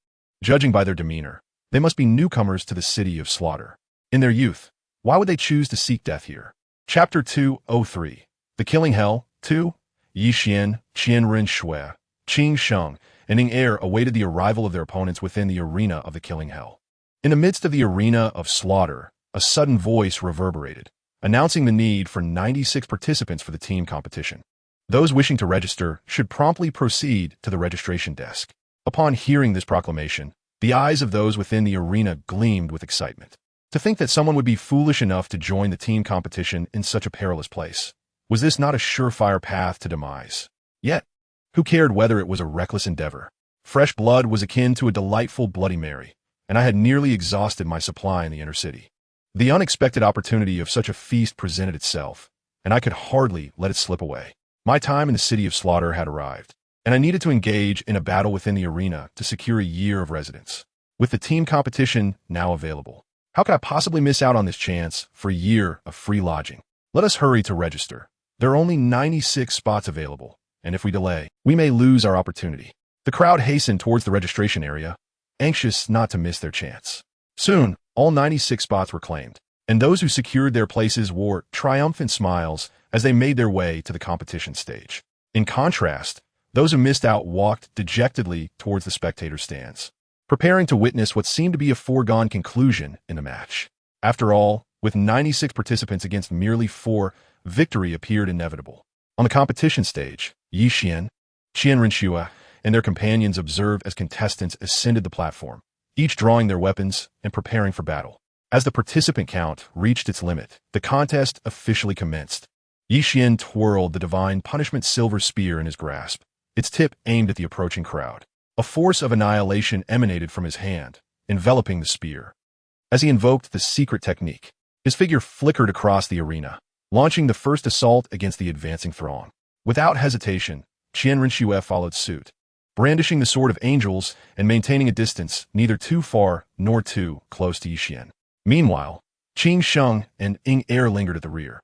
judging by their demeanor, they must be newcomers to the city of slaughter. In their youth, why would they choose to seek death here?" Chapter 203. The Killing Hell 2. Qian, Qian Rinshui, Qing Sheng, and Ing'er awaited the arrival of their opponents within the arena of the killing hell. In the midst of the arena of slaughter, a sudden voice reverberated, announcing the need for 96 participants for the team competition. Those wishing to register should promptly proceed to the registration desk. Upon hearing this proclamation, the eyes of those within the arena gleamed with excitement. To think that someone would be foolish enough to join the team competition in such a perilous place. Was this not a surefire path to demise? Yet, who cared whether it was a reckless endeavor? Fresh blood was akin to a delightful Bloody Mary, and I had nearly exhausted my supply in the inner city. The unexpected opportunity of such a feast presented itself, and I could hardly let it slip away. My time in the city of slaughter had arrived, and I needed to engage in a battle within the arena to secure a year of residence. With the team competition now available, how could I possibly miss out on this chance for a year of free lodging? Let us hurry to register. There are only 96 spots available, and if we delay, we may lose our opportunity. The crowd hastened towards the registration area, anxious not to miss their chance. Soon, all 96 spots were claimed, and those who secured their places wore triumphant smiles as they made their way to the competition stage. In contrast, those who missed out walked dejectedly towards the spectator stands, preparing to witness what seemed to be a foregone conclusion in the match. After all, with 96 participants against merely 4, victory appeared inevitable. On the competition stage, Qian, Qian Rinshui, and their companions observed as contestants ascended the platform, each drawing their weapons and preparing for battle. As the participant count reached its limit, the contest officially commenced. Qian twirled the divine punishment silver spear in his grasp, its tip aimed at the approaching crowd. A force of annihilation emanated from his hand, enveloping the spear. As he invoked the secret technique, his figure flickered across the arena, launching the first assault against the advancing throng. Without hesitation, Qian Rinshui followed suit, brandishing the Sword of Angels and maintaining a distance neither too far nor too close to Yi Qian. Meanwhile, Qing Sheng and Air lingered at the rear,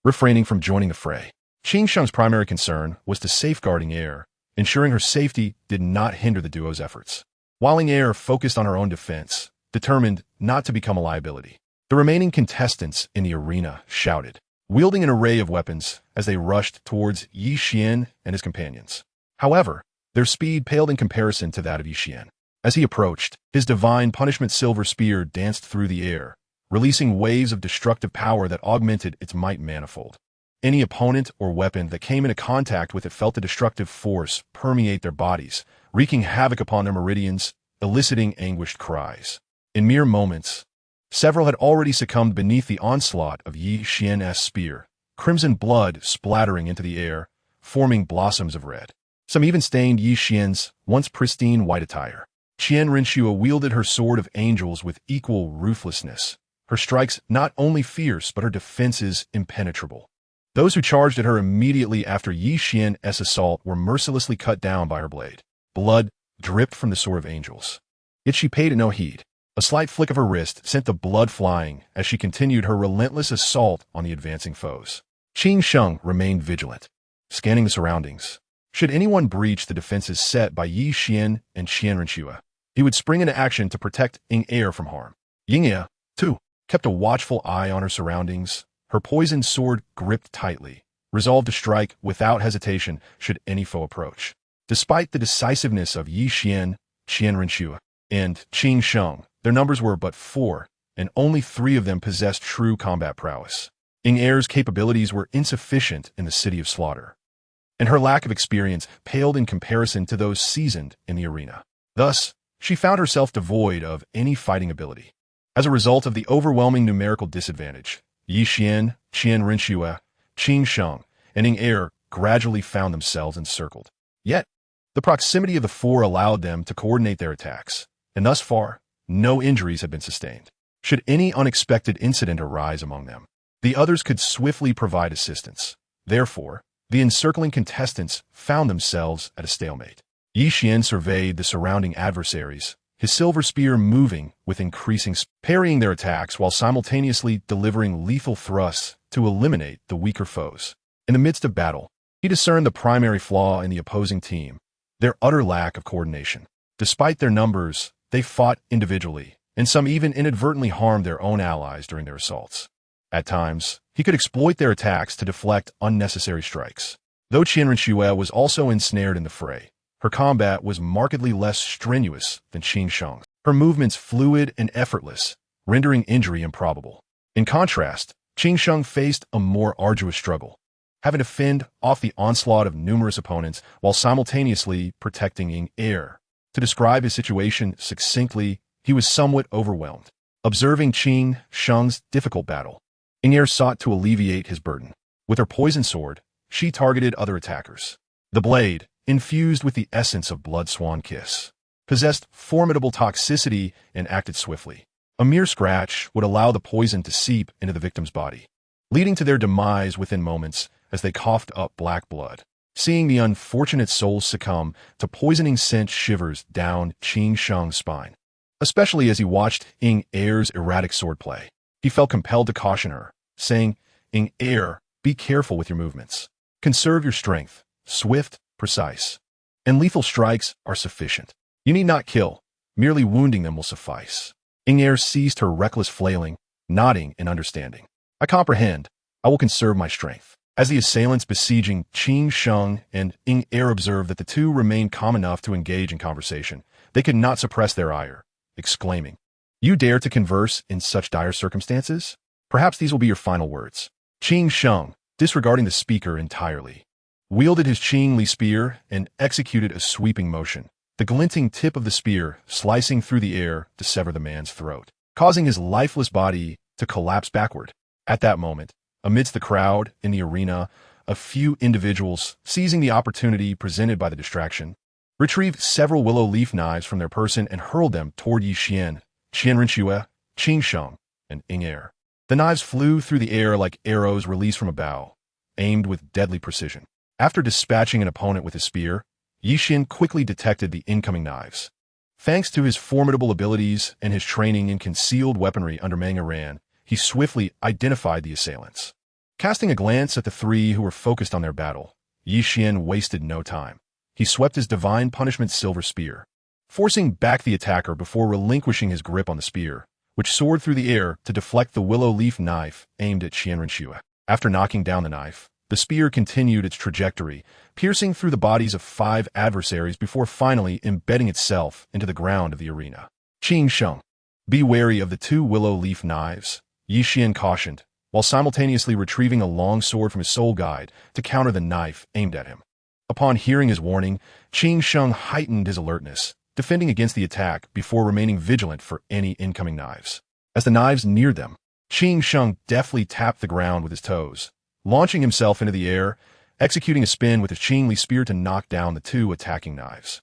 refraining from joining the fray. Qing Sheng's primary concern was to safeguarding Air, ensuring her safety did not hinder the duo's efforts, while Air focused on her own defense, determined not to become a liability. The remaining contestants in the arena shouted, wielding an array of weapons as they rushed towards Yi Qian and his companions. However, their speed paled in comparison to that of Yi Qian. As he approached, his divine punishment silver spear danced through the air, releasing waves of destructive power that augmented its might manifold. Any opponent or weapon that came into contact with it felt the destructive force permeate their bodies, wreaking havoc upon their meridians, eliciting anguished cries. In mere moments, several had already succumbed beneath the onslaught of Yi Qian's spear, crimson blood splattering into the air, forming blossoms of red. Some even stained Yi Qian's once pristine white attire. Qian Renshua wielded her Sword of Angels with equal ruthlessness, her strikes not only fierce but her defenses impenetrable. Those who charged at her immediately after Yi Qian's assault were mercilessly cut down by her blade. Blood dripped from the Sword of Angels. Yet she paid it no heed. A slight flick of her wrist sent the blood flying as she continued her relentless assault on the advancing foes. Qing Sheng remained vigilant, scanning the surroundings. Should anyone breach the defenses set by Yi Qian and Qian Renshua, he would spring into action to protect Air from harm. Yingye, too, kept a watchful eye on her surroundings, her poisoned sword gripped tightly, resolved to strike without hesitation should any foe approach. Despite the decisiveness of Yi Qian, Qian Renshua, and Qing Sheng, their numbers were but 4, and only 3 of them possessed true combat prowess. Air's capabilities were insufficient in the City of Slaughter, and her lack of experience paled in comparison to those seasoned in the arena. Thus, she found herself devoid of any fighting ability. As a result of the overwhelming numerical disadvantage, Yi Qian, Qian Renshua, Qing Sheng, and Air gradually found themselves encircled. Yet, the proximity of the 4 allowed them to coordinate their attacks, and thus far, no injuries had been sustained. Should any unexpected incident arise among them, the others could swiftly provide assistance. Therefore, the encircling contestants found themselves at a stalemate. Yi Qian surveyed the surrounding adversaries, his silver spear moving with increasing speed, parrying their attacks while simultaneously delivering lethal thrusts to eliminate the weaker foes. In the midst of battle, he discerned the primary flaw in the opposing team, their utter lack of coordination. Despite their numbers, they fought individually, and some even inadvertently harmed their own allies during their assaults. At times, he could exploit their attacks to deflect unnecessary strikes. Though Qian Renshua was also ensnared in the fray, her combat was markedly less strenuous than Qing Sheng's. Her movements fluid and effortless, rendering injury improbable. In contrast, Qing Sheng faced a more arduous struggle, having to fend off the onslaught of numerous opponents while simultaneously protecting Air. To describe his situation succinctly, he was somewhat overwhelmed. Observing Qing Sheng's difficult battle, Air sought to alleviate his burden. With her poison sword, she targeted other attackers. The blade, infused with the essence of Blood Swan Kiss, possessed formidable toxicity and acted swiftly. A mere scratch would allow the poison to seep into the victim's body, leading to their demise within moments as they coughed up black blood. Seeing the unfortunate souls succumb to poisoning sent shivers down Qing Sheng's spine, especially as he watched Air's erratic swordplay. He felt compelled to caution her, saying, Air, be careful with your movements. Conserve your strength. Swift, precise, and lethal strikes are sufficient. You need not kill. Merely wounding them will suffice. Air ceased her reckless flailing, nodding in understanding. I comprehend. I will conserve my strength. As the assailants besieging Qing Sheng and Air observed that the two remained calm enough to engage in conversation, they could not suppress their ire, exclaiming, You dare to converse in such dire circumstances? Perhaps these will be your final words. Qing Sheng, disregarding the speaker entirely, wielded his Qing Li spear and executed a sweeping motion, the glinting tip of the spear slicing through the air to sever the man's throat, causing his lifeless body to collapse backward. At that moment, amidst the crowd in the arena, a few individuals, seizing the opportunity presented by the distraction, retrieved several willow leaf knives from their person and hurled them toward Yi Qian, Qian Renshua, Qing Sheng, and Air. The knives flew through the air like arrows released from a bow, aimed with deadly precision. After dispatching an opponent with his spear, Qian quickly detected the incoming knives. Thanks to his formidable abilities and his training in concealed weaponry under Mangaran, he swiftly identified the assailants. Casting a glance at the three who were focused on their battle, Qian wasted no time. He swept his divine punishment silver spear, forcing back the attacker before relinquishing his grip on the spear, which soared through the air to deflect the willow leaf knife aimed at Qian Renshue. After knocking down the knife, the spear continued its trajectory, piercing through the bodies of 5 adversaries before finally embedding itself into the ground of the arena. Qing Sheng, be wary of the 2 willow leaf knives, Qian cautioned, while simultaneously retrieving a long sword from his soul guide to counter the knife aimed at him. Upon hearing his warning, Qing Sheng heightened his alertness, defending against the attack before remaining vigilant for any incoming knives. As the knives neared them, Qing Sheng deftly tapped the ground with his toes, launching himself into the air, executing a spin with his Qing Li spear to knock down the 2 attacking knives.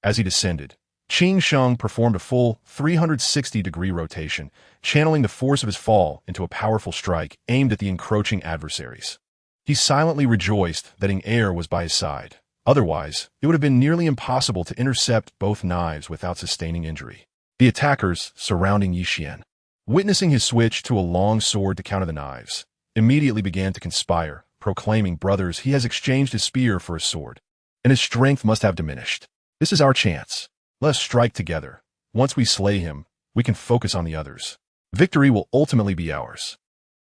As he descended, Qing Sheng performed a full 360-degree rotation, channeling the force of his fall into a powerful strike aimed at the encroaching adversaries. He silently rejoiced that IKneeled was by his side. Otherwise, it would have been nearly impossible to intercept both knives without sustaining injury. The attackers surrounding Qian, witnessing his switch to a long sword to counter the knives, immediately began to conspire, proclaiming, "Brothers, he has exchanged his spear for a sword, and his strength must have diminished. This is our chance. Let us strike together. Once we slay him, we can focus on the others. Victory will ultimately be ours.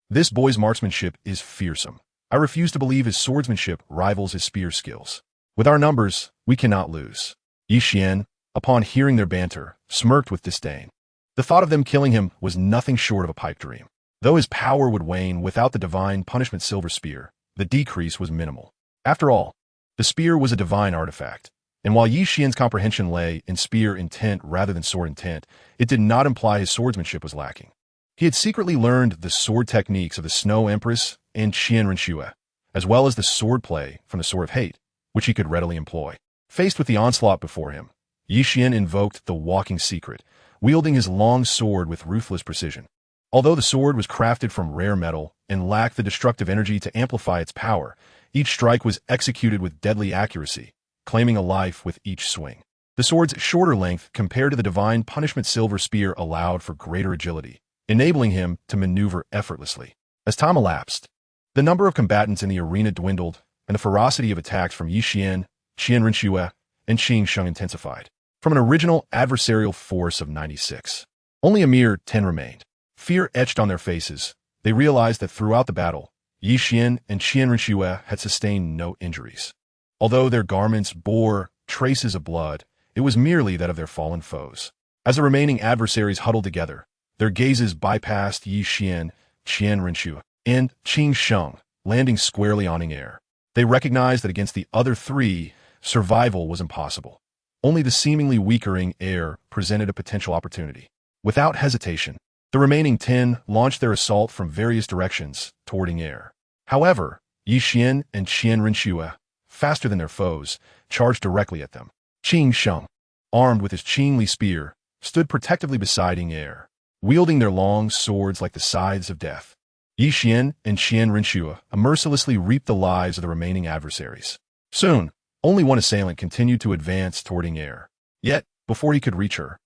This boy's marksmanship is fearsome. I refuse to believe his swordsmanship rivals his spear skills. With our numbers, we cannot lose." Qian, upon hearing their banter, smirked with disdain. The thought of them killing him was nothing short of a pipe dream. Though his power would wane without the divine punishment silver spear, the decrease was minimal. After all, the spear was a divine artifact, and while Qian's comprehension lay in spear intent rather than sword intent, it did not imply his swordsmanship was lacking. He had secretly learned the sword techniques of the Snow Empress and Qian Renshue, as well as the swordplay from the Sword of Hate, which he could readily employ. Faced with the onslaught before him, Qian invoked the walking secret, wielding his long sword with ruthless precision. Although the sword was crafted from rare metal and lacked the destructive energy to amplify its power, each strike was executed with deadly accuracy, claiming a life with each swing. The sword's shorter length compared to the divine punishment silver spear allowed for greater agility, enabling him to maneuver effortlessly. As time elapsed, the number of combatants in the arena dwindled, and the ferocity of attacks from Qian, Qian Renshue, and Qing Sheng intensified. From an original adversarial force of 96, only a mere 10 remained. Fear etched on their faces. They realized that throughout the battle, Qian and Qian Renshue had sustained no injuries. Although their garments bore traces of blood, it was merely that of their fallen foes. As the remaining adversaries huddled together, their gazes bypassed Qian, Qian Renshue, and Qing Sheng, landing squarely on IKneeled. They recognized that against the other 3, survival was impossible. Only the seemingly weaker IKneeled presented a potential opportunity. Without hesitation, the remaining 10 launched their assault from various directions toward IKneeled. However, Qian and Qian Renshue, faster than their foes, charged directly at them. Qing Sheng, armed with his Qing Li spear, stood protectively beside IKneeled, wielding their long swords like the scythes of death. Qian and Qian Renshue mercilessly reaped the lives of the remaining adversaries. Soon, only one assailant continued to advance toward IKneeled. Yet, before he could reach her,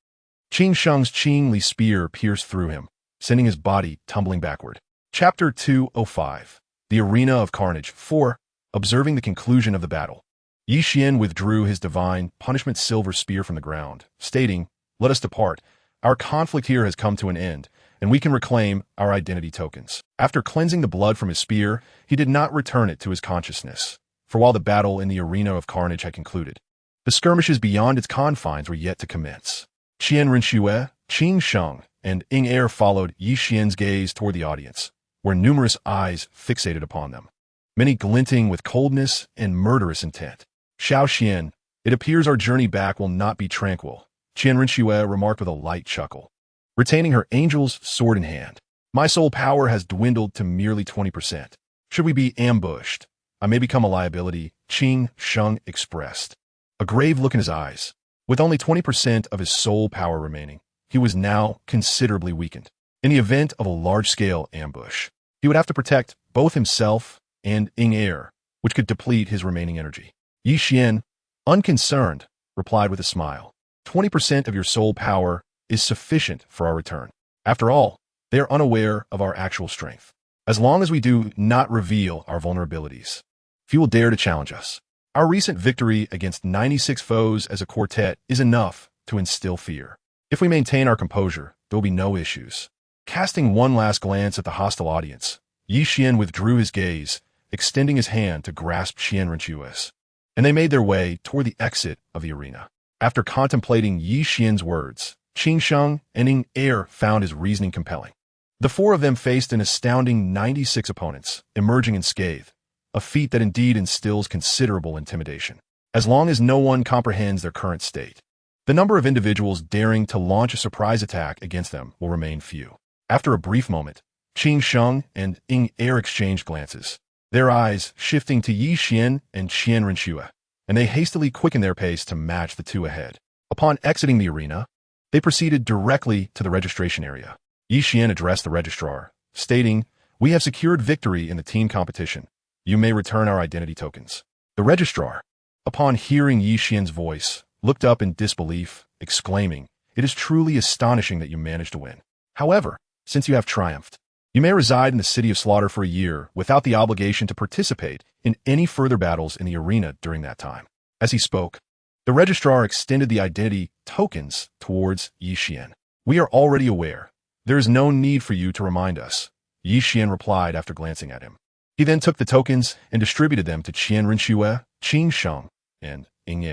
Qing Sheng's Qing Li spear pierced through him, sending his body tumbling backward. Chapter 205. The Arena of Carnage 4. Observing the conclusion of the battle, Qian withdrew his divine punishment silver spear from the ground, stating, "Let us depart. Our conflict here has come to an end, and we can reclaim our identity tokens." After cleansing the blood from his spear, he did not return it to his consciousness, for while the battle in the Arena of Carnage had concluded, the skirmishes beyond its confines were yet to commence. Qian Renshue, Qing Sheng, and IKneeled followed Qian's gaze toward the audience, where numerous eyes fixated upon them, many glinting with coldness and murderous intent. "Xiao Qian, it appears our journey back will not be tranquil," Qian Renshue remarked with a light chuckle, retaining her angel's sword in hand. "My soul power has dwindled to merely 20%. Should we be ambushed, I may become a liability," Qing Sheng expressed, a grave look in his eyes. With only 20% of his soul power remaining, he was now considerably weakened. In the event of a large-scale ambush, he would have to protect both himself and IKneeled, which could deplete his remaining energy. Qian, Unconcerned, replied with a smile. 20% of your soul power is sufficient for our return. After all, they are unaware of our actual strength. As long as we do not reveal our vulnerabilities, few will dare to challenge us. Our recent victory against 96 foes as a quartet is enough to instill fear. If we maintain our composure, there will be no issues. Casting one last glance at the hostile audience, Qian withdrew his gaze, extending his hand to grasp Qian Renchua's, and they made their way toward the exit of the arena. After contemplating Qian's words, Qingsheng and Ing found his reasoning compelling. The four of them faced an astounding 96 opponents, emerging unscathed, a feat that indeed instills considerable intimidation, as long as no one comprehends their current state. The number of individuals daring to launch a surprise attack against them will remain few. After a brief moment, Qingsheng and Ing exchanged glances, their eyes shifting to Qian and Qian Renshua, and they hastily quickened their pace to match the two ahead. Upon exiting the arena, they proceeded directly to the registration area. Qian addressed the registrar, stating, "We have secured victory in the team competition. You may return our identity tokens." The registrar, upon hearing Qian's voice, looked up in disbelief, exclaiming, "It is truly astonishing that you managed to win. However, since you have triumphed, you may reside in the City of Slaughter for a year without the obligation to participate in any further battles in the arena during that time." As he spoke, the registrar extended the identity tokens towards Qian. "We are already aware. There is no need for you to remind us," Qian replied after glancing at him. He then took the tokens and distributed them to Qian Renshua, Qingsheng, and Ing.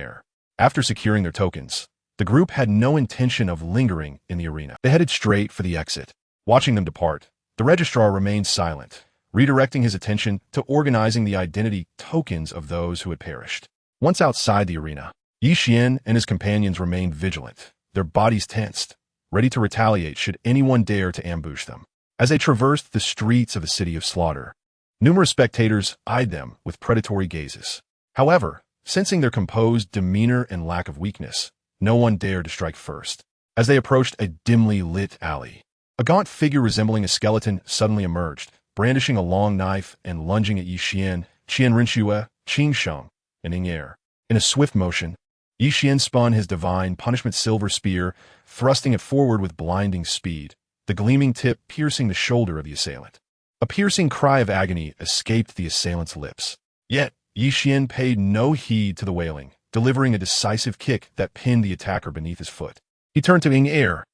After securing their tokens, the group had no intention of lingering in the arena. They headed straight for the exit. Watching them depart, the registrar remained silent, redirecting his attention to organizing the identity tokens of those who had perished. Once outside the arena, Qian and his companions remained vigilant, their bodies tensed, ready to retaliate should anyone dare to ambush them. As they traversed the streets of the City of Slaughter, numerous spectators eyed them with predatory gazes. However, sensing their composed demeanor and lack of weakness, no one dared to strike first. As they approached a dimly lit alley, a gaunt figure resembling a skeleton suddenly emerged, brandishing a long knife and lunging at Qian, Qian Renshua, Qingsheng, and Ing. In a swift motion, Qian spun his divine punishment silver spear, thrusting it forward with blinding speed, the gleaming tip piercing the shoulder of the assailant. A piercing cry of agony escaped the assailant's lips. Yet, Qian paid no heed to the wailing, delivering a decisive kick that pinned the attacker beneath his foot. He turned to Ing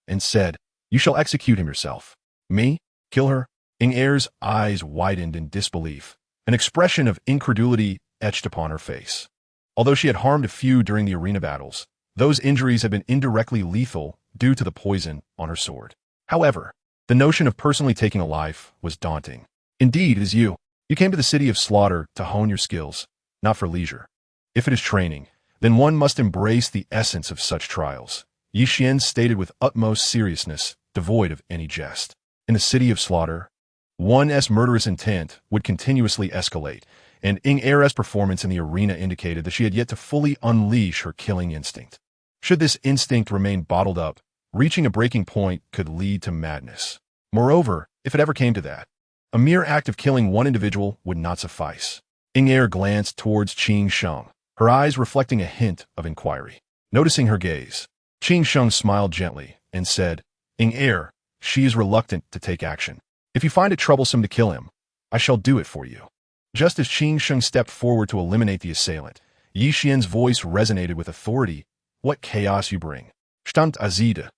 and said, "You shall execute him yourself." "Me? Kill her?" Ing eyes widened in disbelief, an expression of incredulity etched upon her face. Although she had harmed a few during the arena battles, those injuries had been indirectly lethal due to the poison on her sword. However, the notion of personally taking a life was daunting. "Indeed, it is you. You came to the City of Slaughter to hone your skills, not for leisure. If it is training, then one must embrace the essence of such trials," Qian stated with utmost seriousness, devoid of any jest. In the City of Slaughter, one's murderous intent would continuously escalate, and Ing's performance in the arena indicated that she had yet to fully unleash her killing instinct. Should this instinct remain bottled up, reaching a breaking point could lead to madness. Moreover, if it ever came to that, a mere act of killing one individual would not suffice. Ing glanced towards Qingsheng, her eyes reflecting a hint of inquiry. Noticing her gaze, Qingsheng smiled gently and said, "Ing, she is reluctant to take action. If you find it troublesome to kill him, I shall do it for you." Just as Qingsheng stepped forward to eliminate the assailant, Qian's voice resonated with authority. "What chaos you bring. Stammt Azide.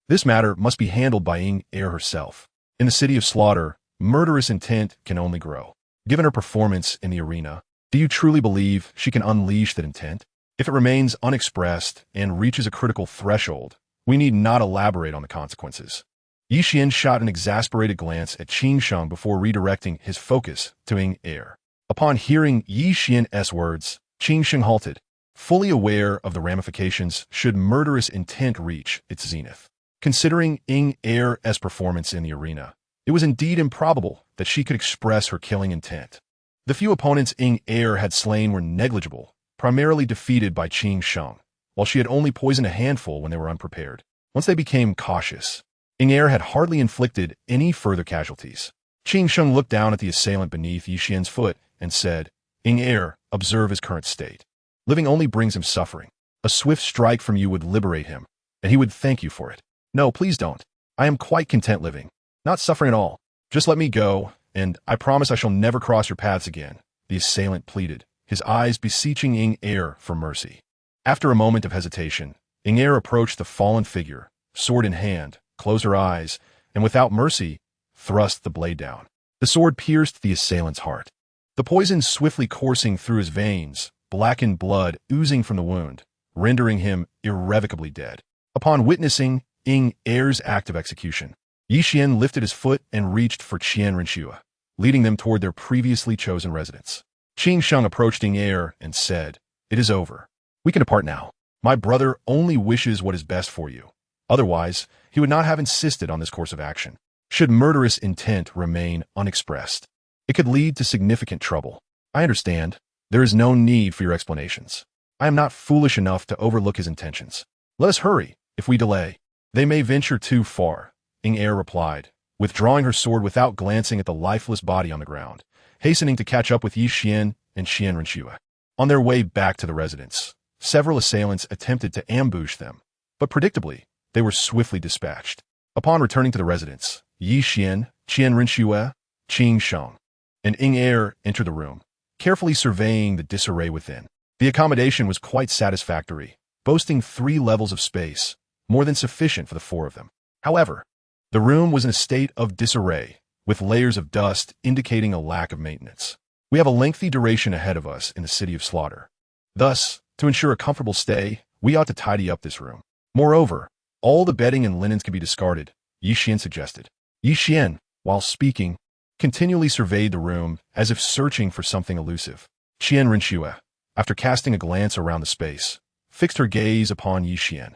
This matter must be handled by Ing herself. In the City of Slaughter, murderous intent can only grow. Given her performance in the arena, do you truly believe she can unleash that intent? If it remains unexpressed and reaches a critical threshold, we need not elaborate on the consequences." Qian shot an exasperated glance at Qingsheng before redirecting his focus to Ing. Upon hearing Qian's words, Qingsheng halted, fully aware of the ramifications should murderous intent reach its zenith. Considering Ing's performance in the arena, it was indeed improbable that she could express her killing intent. The few opponents Ing had slain were negligible, primarily defeated by Qingsheng, while she had only poisoned a handful when they were unprepared. Once they became cautious, Ing had hardly inflicted any further casualties. Qingsheng looked down at the assailant beneath Qian's foot and said, "Ing, observe his current state. Living only brings him suffering. A swift strike from you would liberate him, and he would thank you for it. No, please don't. I am quite content living, not suffering at all. Just let me go, and I promise I shall never cross your paths again, the assailant pleaded, his eyes beseeching IKneeled for mercy. After a moment of hesitation, IKneeled approached the fallen figure, sword in hand, closed her eyes, and without mercy, thrust the blade down. The sword pierced the assailant's heart. The poison swiftly coursing through his veins, blackened blood oozing from the wound, rendering him irrevocably dead. Upon witnessing IKneeld's act of execution, Qian lifted his foot and reached for Qian, leading them toward their previously chosen residence. Qingsheng approached IKneeled and said, "It is over. We can depart now. My brother only wishes what is best for you. Otherwise, he would not have insisted on this course of action. Should murderous intent remain unexpressed, it could lead to significant trouble. I understand. There is no need for your explanations. I am not foolish enough to overlook his intentions. Let us hurry. If we delay, they may venture too far," IKneeled replied, withdrawing her sword without glancing at the lifeless body on the ground, hastening to catch up with Qian and Qian. On their way back to the residence, several assailants attempted to ambush them, but predictably, they were swiftly dispatched. Upon returning to the residence, Qian, Qian, Qingsheng, and IKneeled entered the room, carefully surveying the disarray within. The accommodation was quite satisfactory, boasting 3 levels of space, more than sufficient for the 4 of them. However, the room was in a state of disarray, with layers of dust indicating a lack of maintenance. We have a lengthy duration ahead of us in the city of slaughter. Thus, to ensure a comfortable stay, we ought to tidy up this room. Moreover, all the bedding and linens can be discarded, Qian suggested. Qian, while speaking, continually surveyed the room as if searching for something elusive. Qian, after casting a glance around the space, fixed her gaze upon Qian,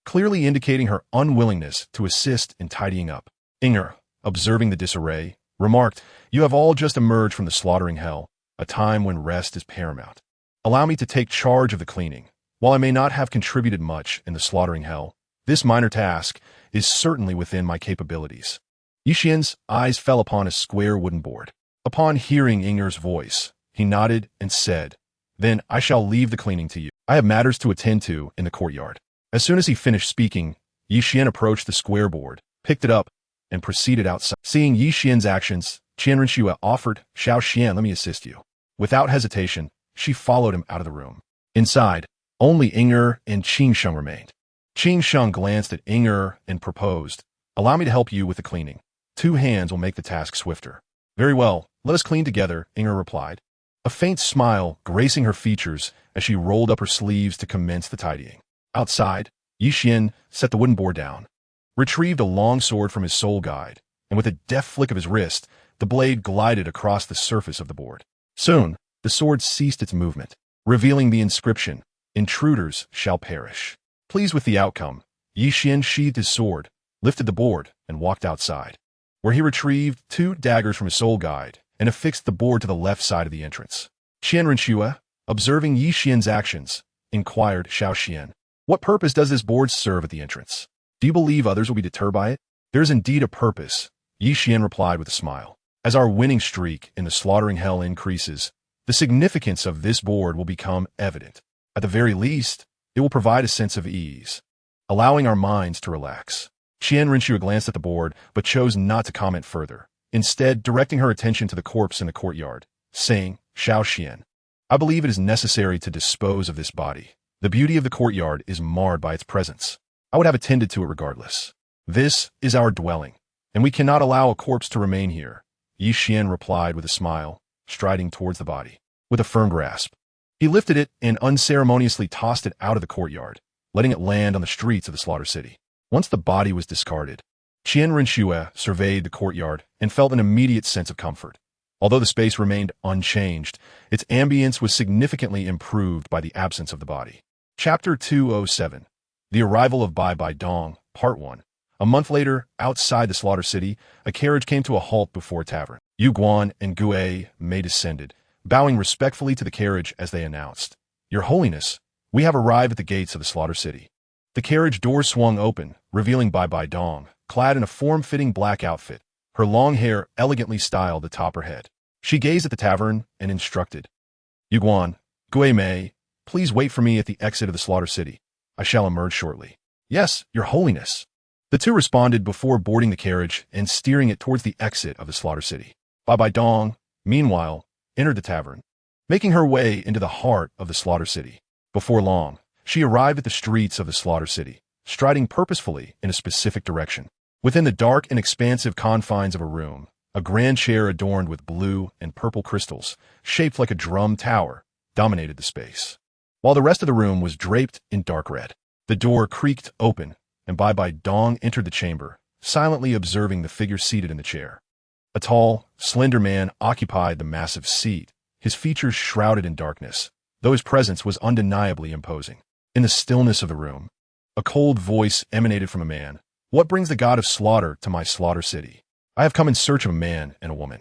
clearly indicating her unwillingness to assist in tidying up. IKneeled, observing the disarray, remarked, "You have all just emerged from the slaughtering hell, a time when rest is paramount. Allow me to take charge of the cleaning. While I may not have contributed much in the slaughtering hell, this minor task is certainly within my capabilities." Qian's eyes fell upon a square wooden board. Upon hearing IKneeld's voice, he nodded and said, "Then I shall leave the cleaning to you. I have matters to attend to in the courtyard." As soon as he finished speaking, Qian approached the square board, picked it up, and proceeded outside. Seeing Qian's actions, Qian offered, "Xiao Xian, let me assist you." Without hesitation, she followed him out of the room. Inside, only IKneeled and Qingsheng remained. Qingsheng glanced at IKneeled and proposed, "Allow me to help you with the cleaning. 2 hands will make the task swifter." "Very well, let us clean together," IKneeled replied, a faint smile gracing her features as she rolled up her sleeves to commence the tidying. Outside, Qian set the wooden board down, retrieved a long sword from his soul guide, and with a deft flick of his wrist, the blade glided across the surface of the board. Soon, the sword ceased its movement, revealing the inscription, "Intruders shall perish." Pleased with the outcome, Qian sheathed his sword, lifted the board, and walked outside, where he retrieved 2 daggers from his soul guide and affixed the board to the left side of the entrance. Qian, observing Qian's actions, inquired, "Xiao Xian, what purpose does this board serve at the entrance? Do you believe others will be deterred by it?" "There is indeed a purpose," Qian replied with a smile. "As our winning streak in the slaughtering hell increases, the significance of this board will become evident. At the very least, it will provide a sense of ease, allowing our minds to relax." Qian glanced at the board, but chose not to comment further, instead directing her attention to the corpse in the courtyard, saying, "Xiao Xian, I believe it is necessary to dispose of this body. The beauty of the courtyard is marred by its presence. I would have attended to it regardless. This is our dwelling, and we cannot allow a corpse to remain here," Qian replied with a smile, striding towards the body. With a firm grasp, he lifted it and unceremoniously tossed it out of the courtyard, letting it land on the streets of the slaughter city. Once the body was discarded, Qian surveyed the courtyard and felt an immediate sense of comfort. Although the space remained unchanged, its ambience was significantly improved by the absence of the body. Chapter 207. The Arrival of BibiDong, Part 1. A month later, outside the slaughter city, a carriage came to a halt before a tavern. Yu Guan and Gue Mei descended, bowing respectfully to the carriage as they announced, "Your Holiness, we have arrived at the gates of the slaughter city." The carriage door swung open, revealing BibiDong, clad in a form-fitting black outfit, her long hair elegantly styled atop her head. She gazed at the tavern and instructed, "Yu Guan, Gue Mei, Please wait for me at the exit of the slaughter city. I shall emerge shortly. Yes, your holiness. The two responded before boarding the carriage and steering it towards the exit of the slaughter city. BibiDong, meanwhile, entered the tavern, making her way into the heart of the slaughter city. Before long, she arrived at the streets of the slaughter city, striding purposefully in a specific direction. Within the dark and expansive confines of a room, a grand chair adorned with blue and purple crystals, shaped like a drum tower, dominated the space, while the rest of the room was draped in dark red. The door creaked open, and BibiDong entered the chamber, silently observing the figure seated in the chair. A tall, slender man occupied the massive seat, his features shrouded in darkness, though his presence was undeniably imposing. In the stillness of the room, a cold voice emanated from a man. What brings the god of slaughter to my slaughter city? I have come in search of a man and a woman.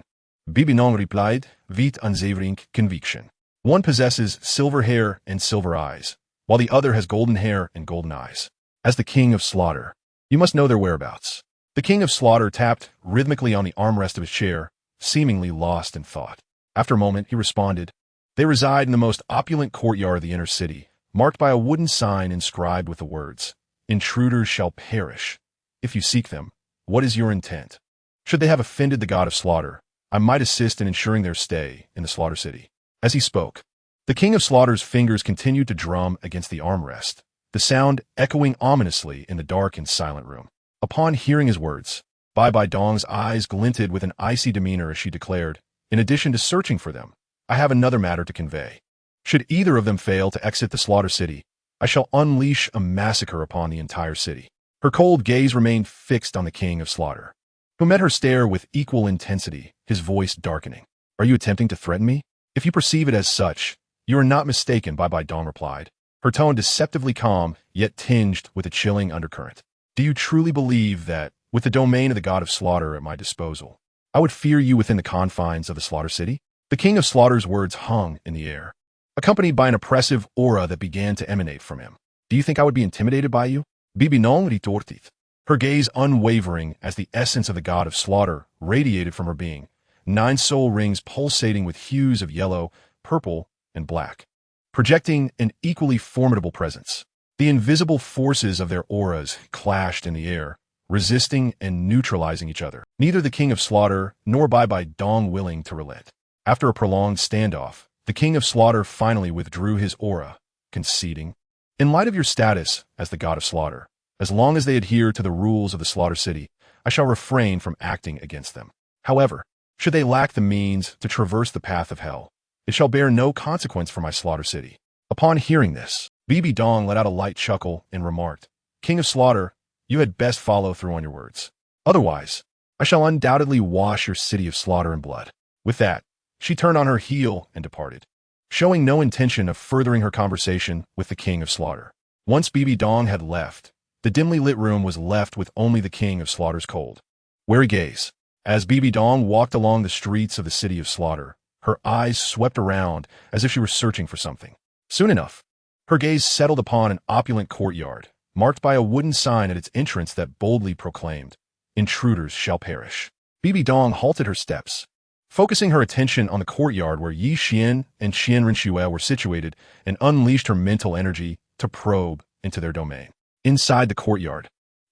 BibiDong replied, with unwavering conviction. One possesses silver hair and silver eyes, while the other has golden hair and golden eyes. As the king of slaughter, you must know their whereabouts. The king of slaughter tapped rhythmically on the armrest of his chair, seemingly lost in thought. After a moment, he responded, They reside in the most opulent courtyard of the inner city, marked by a wooden sign inscribed with the words, Intruders shall perish. If you seek them, what is your intent? Should they have offended the god of slaughter, I might assist in ensuring their stay in the slaughter city. As he spoke, the king of slaughter's fingers continued to drum against the armrest, the sound echoing ominously in the dark and silent room. Upon hearing his words, BibiDong's eyes glinted with an icy demeanor as she declared, In addition to searching for them, I have another matter to convey. Should either of them fail to exit the slaughter city, I shall unleash a massacre upon the entire city. Her cold gaze remained fixed on the king of slaughter, who met her stare with equal intensity, his voice darkening. Are you attempting to threaten me? If you perceive it as such, you are not mistaken, BibiDong replied, her tone deceptively calm, yet tinged with a chilling undercurrent. Do you truly believe that, with the domain of the god of slaughter at my disposal, I would fear you within the confines of the slaughter city? The king of slaughter's words hung in the air, accompanied by an oppressive aura that began to emanate from him. Do you think I would be intimidated by you? BibiDong retorted, her gaze unwavering as the essence of the god of slaughter radiated from her being, 9 soul rings pulsating with hues of yellow, purple, and black, projecting an equally formidable presence. The invisible forces of their auras clashed in the air, resisting and neutralizing each other. Neither the king of slaughter nor BibiDong willing to relent. After a prolonged standoff, the king of slaughter finally withdrew his aura, conceding, In light of your status as the god of slaughter, as long as they adhere to the rules of the slaughter city, I shall refrain from acting against them. However, should they lack the means to traverse the path of hell, it shall bear no consequence for my slaughter city. Upon hearing this, BibiDong let out a light chuckle and remarked, King of slaughter, you had best follow through on your words. Otherwise, I shall undoubtedly wash your city of slaughter in blood. With that, she turned on her heel and departed, showing no intention of furthering her conversation with the king of slaughter. Once BibiDong had left, the dimly lit room was left with only the king of slaughter's cold, wary gaze. As BibiDong walked along the streets of the city of slaughter, her eyes swept around as if she were searching for something. Soon enough, her gaze settled upon an opulent courtyard, marked by a wooden sign at its entrance that boldly proclaimed, Intruders shall perish. BibiDong halted her steps, focusing her attention on the courtyard where Qian and Qian were situated, and unleashed her mental energy to probe into their domain. Inside the courtyard,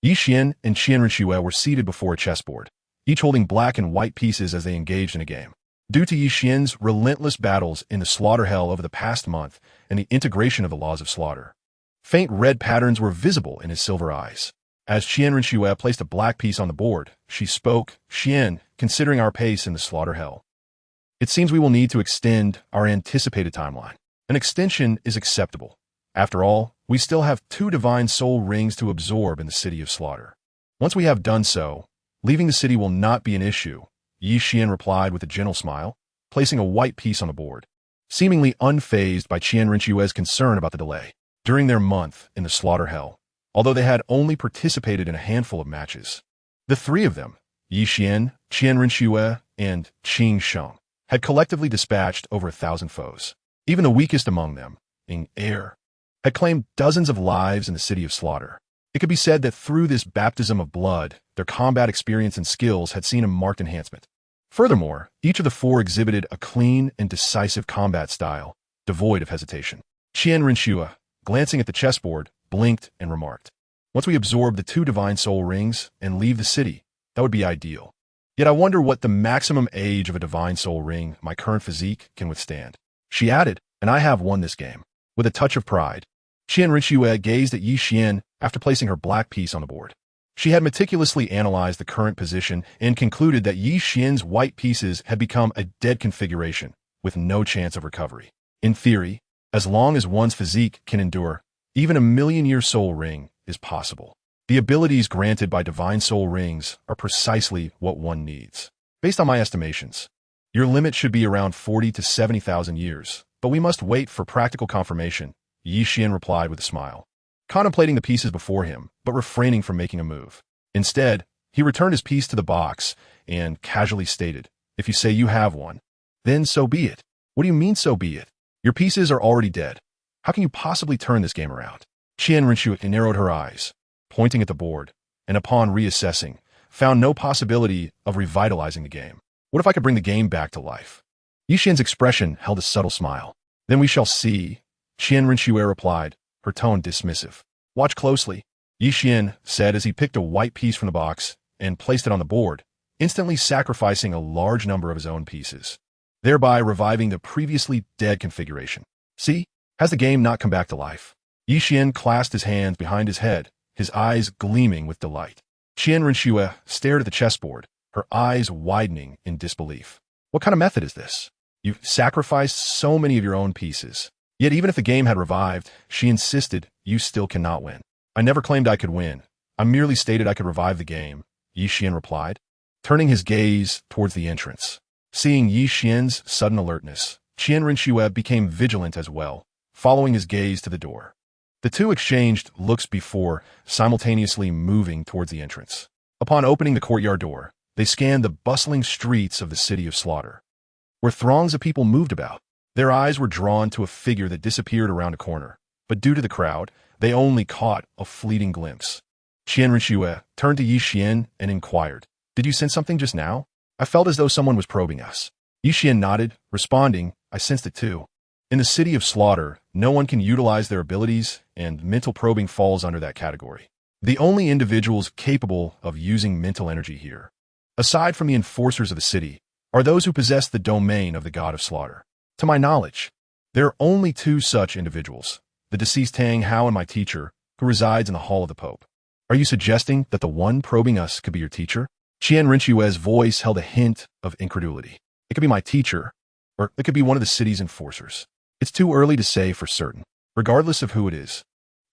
Qian and Qian were seated before a chessboard, each holding black and white pieces as they engaged in a game. Due to Qian's relentless battles in the slaughter hell over the past month and the integration of the laws of slaughter, faint red patterns were visible in his silver eyes. As Qian placed a black piece on the board, she spoke, Qian, considering our pace in the slaughter hell, it seems we will need to extend our anticipated timeline. An extension is acceptable. After all, we still have 2 divine soul rings to absorb in the city of slaughter. Once we have done so, leaving the city will not be an issue, Qian replied with a gentle smile, placing a white piece on the board, seemingly unfazed by Qian concern about the delay. During their month in the slaughter hell, although they had only participated in a handful of matches, the 3 of them, Qian, Qian and Qing Sheng, had collectively dispatched over 1,000 foes. Even the weakest among them, Ing Er, had claimed dozens of lives in the city of slaughter. It could be said that through this baptism of blood, their combat experience and skills had seen a marked enhancement. Furthermore, each of the 4 exhibited a clean and decisive combat style, devoid of hesitation. Qian Rinshua, glancing at the chessboard, blinked and remarked, "Once we absorb the 2 divine soul rings and leave the city, that would be ideal. Yet I wonder what the maximum age of a divine soul ring my current physique can withstand." She added, "And I have won this game." With a touch of pride, Qian Rinshua gazed at Yi Xian after placing her black piece on the board. She had meticulously analyzed the current position and concluded that Yi Xian's white pieces had become a dead configuration with no chance of recovery. In theory, as long as one's physique can endure, even a million-year soul ring is possible. The abilities granted by divine soul rings are precisely what one needs. Based on my estimations, your limit should be around 40 to 70,000 years, but we must wait for practical confirmation, Yi Xian replied with a smile, contemplating the pieces before him, but refraining from making a move. Instead, he returned his piece to the box and casually stated, "If you say you have one, then so be it." "What do you mean, so be it? Your pieces are already dead. How can you possibly turn this game around?" Qian Rinshua narrowed her eyes, pointing at the board, and upon reassessing, found no possibility of revitalizing the game. "What if I could bring the game back to life?" Yi Xian's expression held a subtle smile. "Then we shall see," Qian Rinshua replied, her tone dismissive. "Watch closely," Yi Xian said as he picked a white piece from the box and placed it on the board, instantly sacrificing a large number of his own pieces, thereby reviving the previously dead configuration. "See? Has the game not come back to life?" Yi Xian clasped his hands behind his head, his eyes gleaming with delight. Qian Rinshua stared at the chessboard, her eyes widening in disbelief. "What kind of method is this? You've sacrificed so many of your own pieces. Yet even if the game had revived, she insisted, you still cannot win." "I never claimed I could win. I merely stated I could revive the game," Yi Xian replied, turning his gaze towards the entrance. Seeing Yi Xian's sudden alertness, Qian Rinshua became vigilant as well, following his gaze to the door. The two exchanged looks before simultaneously moving towards the entrance. Upon opening the courtyard door, they scanned the bustling streets of the city of slaughter, where throngs of people moved about. Their eyes were drawn to a figure that disappeared around a corner, but due to the crowd, they only caught a fleeting glimpse. Qian Rinshua turned to Yi Xian and inquired, "Did you sense something just now? I felt as though someone was probing us." Yi Xian nodded, responding, "I sensed it too." In the city of slaughter, no one can utilize their abilities, and mental probing falls under that category. The only individuals capable of using mental energy here, aside from the enforcers of the city, are those who possess the domain of the god of slaughter. To my knowledge, there are only 2 such individuals, the deceased Tang Hao and my teacher, who resides in the Hall of the Pope. Are you suggesting that the one probing us could be your teacher? Qian Rinshua's voice held a hint of incredulity. It could be my teacher, or it could be one of the city's enforcers. It's too early to say for certain. Regardless of who it is,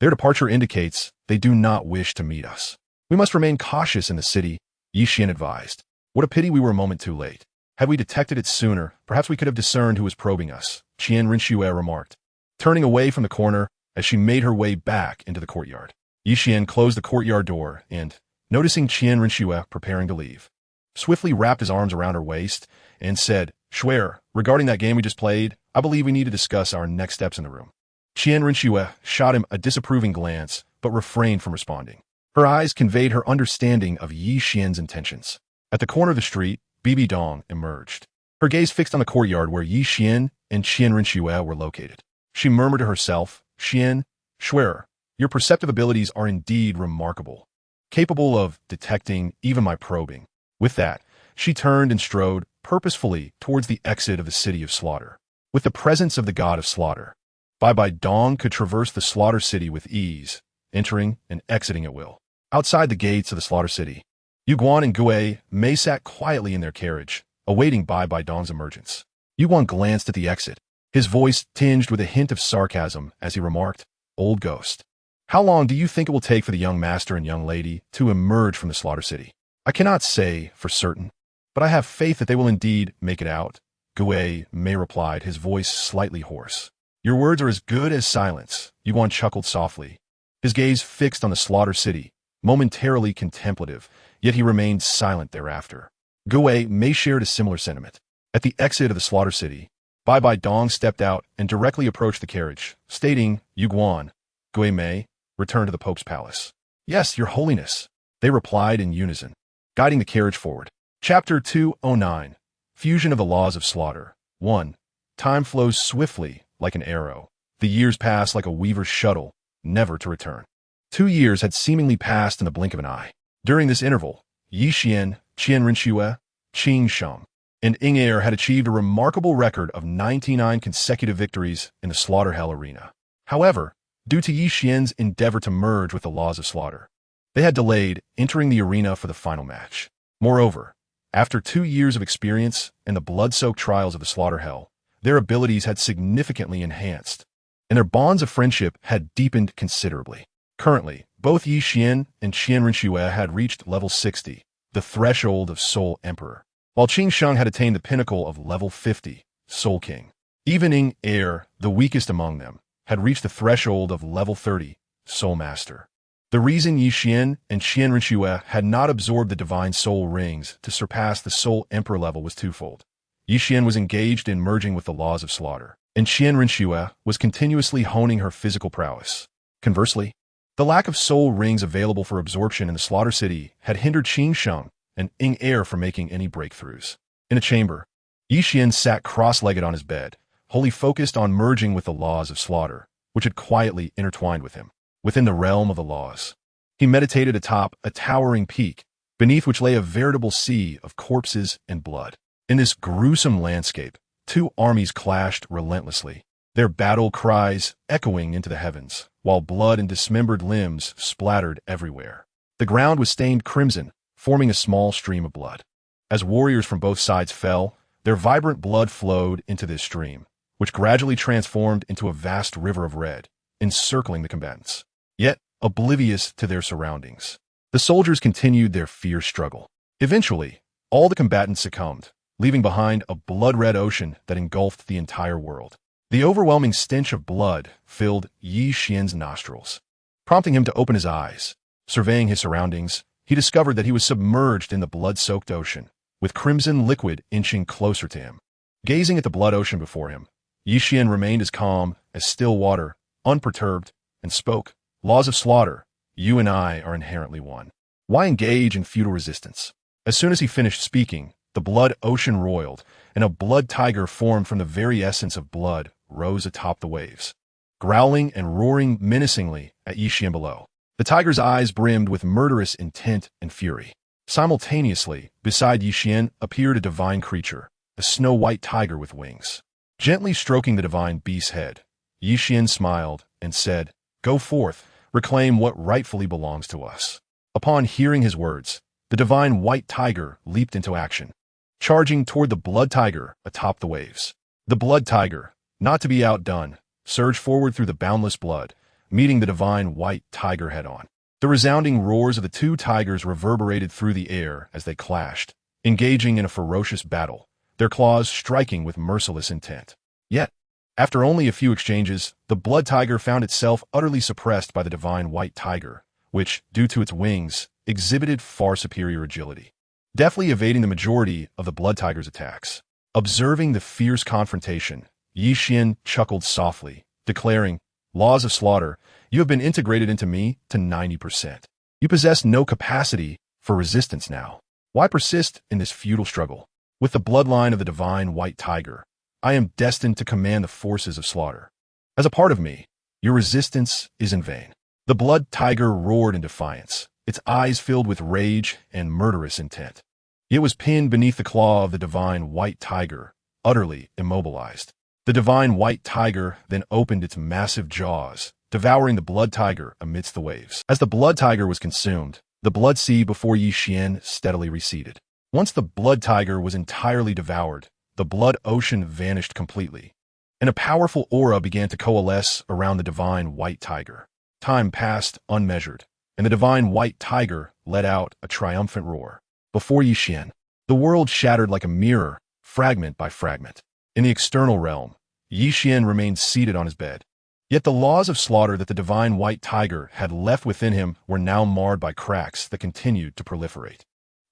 their departure indicates they do not wish to meet us. We must remain cautious in the city, Yi Xian advised. What a pity we were a moment too late. Had we detected it sooner, perhaps we could have discerned who was probing us, Qian Rinshua remarked, turning away from the corner as she made her way back into the courtyard. Yi Xian closed the courtyard door and, noticing Qian Rinshua preparing to leave, swiftly wrapped his arms around her waist and said, "Shuer, regarding that game we just played, I believe we need to discuss our next steps in the room." Qian Rinshua shot him a disapproving glance, but refrained from responding. Her eyes conveyed her understanding of Yi Xian's intentions. At the corner of the street, BibiDong emerged, her gaze fixed on the courtyard where Yi Xian and Qian Rinshua were located. She murmured to herself, "Qian, Shuer, your perceptive abilities are indeed remarkable, capable of detecting even my probing." With that, she turned and strode purposefully towards the exit of the city of slaughter. With the presence of the god of slaughter, BibiDong could traverse the slaughter city with ease, entering and exiting at will. Outside the gates of the slaughter city, Yuguan and Gue Mei sat quietly in their carriage, awaiting BibiDong's emergence. Yuguan glanced at the exit, his voice tinged with a hint of sarcasm as he remarked, "Old ghost. How long do you think it will take for the young master and young lady to emerge from the slaughter city?" "I cannot say for certain, but I have faith that they will indeed make it out," Gue Mei replied, his voice slightly hoarse. "Your words are as good as silence," Yuguan chuckled softly, his gaze fixed on the slaughter city, momentarily contemplative, yet he remained silent thereafter. Gue Mei shared a similar sentiment. At the exit of the slaughter city, BibiDong stepped out and directly approached the carriage, stating, "Yuguan, Gue Mei, return to the Pope's palace." "Yes, your holiness," they replied in unison, guiding the carriage forward. Chapter 209, Fusion of the Laws of Slaughter. 1. Time flows swiftly like an arrow. The years passed like a weaver's shuttle, never to return. 2 years had seemingly passed in the blink of an eye. During this interval, Yi Qian, Qian Renxue, Qing Sheng, and IKneeled had achieved a remarkable record of 99 consecutive victories in the slaughter hell arena. However, due to Yi Qian's endeavor to merge with the laws of slaughter, they had delayed entering the arena for the final match. Moreover, after 2 years of experience and the blood-soaked trials of the slaughter hell, their abilities had significantly enhanced, and their bonds of friendship had deepened considerably. Currently, both Yi Qian and Qian Renxue had reached level 60, the threshold of Soul Emperor, while Qing Sheng had attained the pinnacle of level 50, Soul King. Even IKneeled, the weakest among them, had reached the threshold of level 30, Soul Master. The reason Yi Qian and Qian Renxue had not absorbed the divine soul rings to surpass the Soul Emperor level was twofold. Yi Qian was engaged in merging with the laws of slaughter, and Qian Renxue was continuously honing her physical prowess. Conversely, the lack of soul rings available for absorption in the Slaughter City had hindered Qing Sheng and IKneeled from making any breakthroughs. In a chamber, Yi Qian sat cross-legged on his bed, wholly focused on merging with the laws of slaughter, which had quietly intertwined with him. Within the realm of the laws, he meditated atop a towering peak, beneath which lay a veritable sea of corpses and blood. In this gruesome landscape, 2 armies clashed relentlessly, their battle cries echoing into the heavens, while blood and dismembered limbs splattered everywhere. The ground was stained crimson, forming a small stream of blood. As warriors from both sides fell, their vibrant blood flowed into this stream, which gradually transformed into a vast river of red, encircling the combatants. Yet, oblivious to their surroundings, the soldiers continued their fierce struggle. Eventually, all the combatants succumbed, leaving behind a blood-red ocean that engulfed the entire world. The overwhelming stench of blood filled Yi Qian's nostrils, prompting him to open his eyes. Surveying his surroundings, he discovered that he was submerged in the blood-soaked ocean, with crimson liquid inching closer to him. Gazing at the blood ocean before him, Yi Qian remained as calm as still water, unperturbed, and spoke, "Laws of slaughter, you and I are inherently one. Why engage in futile resistance?" As soon as he finished speaking, the blood ocean roiled, and a blood tiger formed from the very essence of blood rose atop the waves, growling and roaring menacingly at Yi Qian below. The tiger's eyes brimmed with murderous intent and fury. Simultaneously, beside Yi Qian appeared a divine creature, a snow-white tiger with wings. Gently stroking the divine beast's head, Yi Qian smiled and said, "Go forth, reclaim what rightfully belongs to us." Upon hearing his words, the divine white tiger leaped into action, charging toward the blood tiger atop the waves. The blood tiger, not to be outdone, surged forward through the boundless blood, meeting the divine white tiger head-on. The resounding roars of the 2 tigers reverberated through the air as they clashed, engaging in a ferocious battle, their claws striking with merciless intent. Yet, after only a few exchanges, the blood tiger found itself utterly suppressed by the divine white tiger, which, due to its wings, exhibited far superior agility, deftly evading the majority of the blood tiger's attacks. Observing the fierce confrontation, Yi Qian chuckled softly, declaring, "Laws of slaughter, you have been integrated into me to 90%. You possess no capacity for resistance now. Why persist in this futile struggle? With the bloodline of the divine white tiger, I am destined to command the forces of slaughter. As a part of me, your resistance is in vain." The blood tiger roared in defiance, its eyes filled with rage and murderous intent. It was pinned beneath the claw of the divine white tiger, utterly immobilized. The divine white tiger then opened its massive jaws, devouring the blood tiger amidst the waves. As the blood tiger was consumed, the blood sea before Yi Qian steadily receded. Once the blood tiger was entirely devoured, the blood ocean vanished completely, and a powerful aura began to coalesce around the divine white tiger. Time passed unmeasured, and the divine white tiger let out a triumphant roar. Before Yi Qian, the world shattered like a mirror, fragment by fragment. In the external realm, Yi Qian remained seated on his bed. Yet the laws of slaughter that the divine white tiger had left within him were now marred by cracks that continued to proliferate.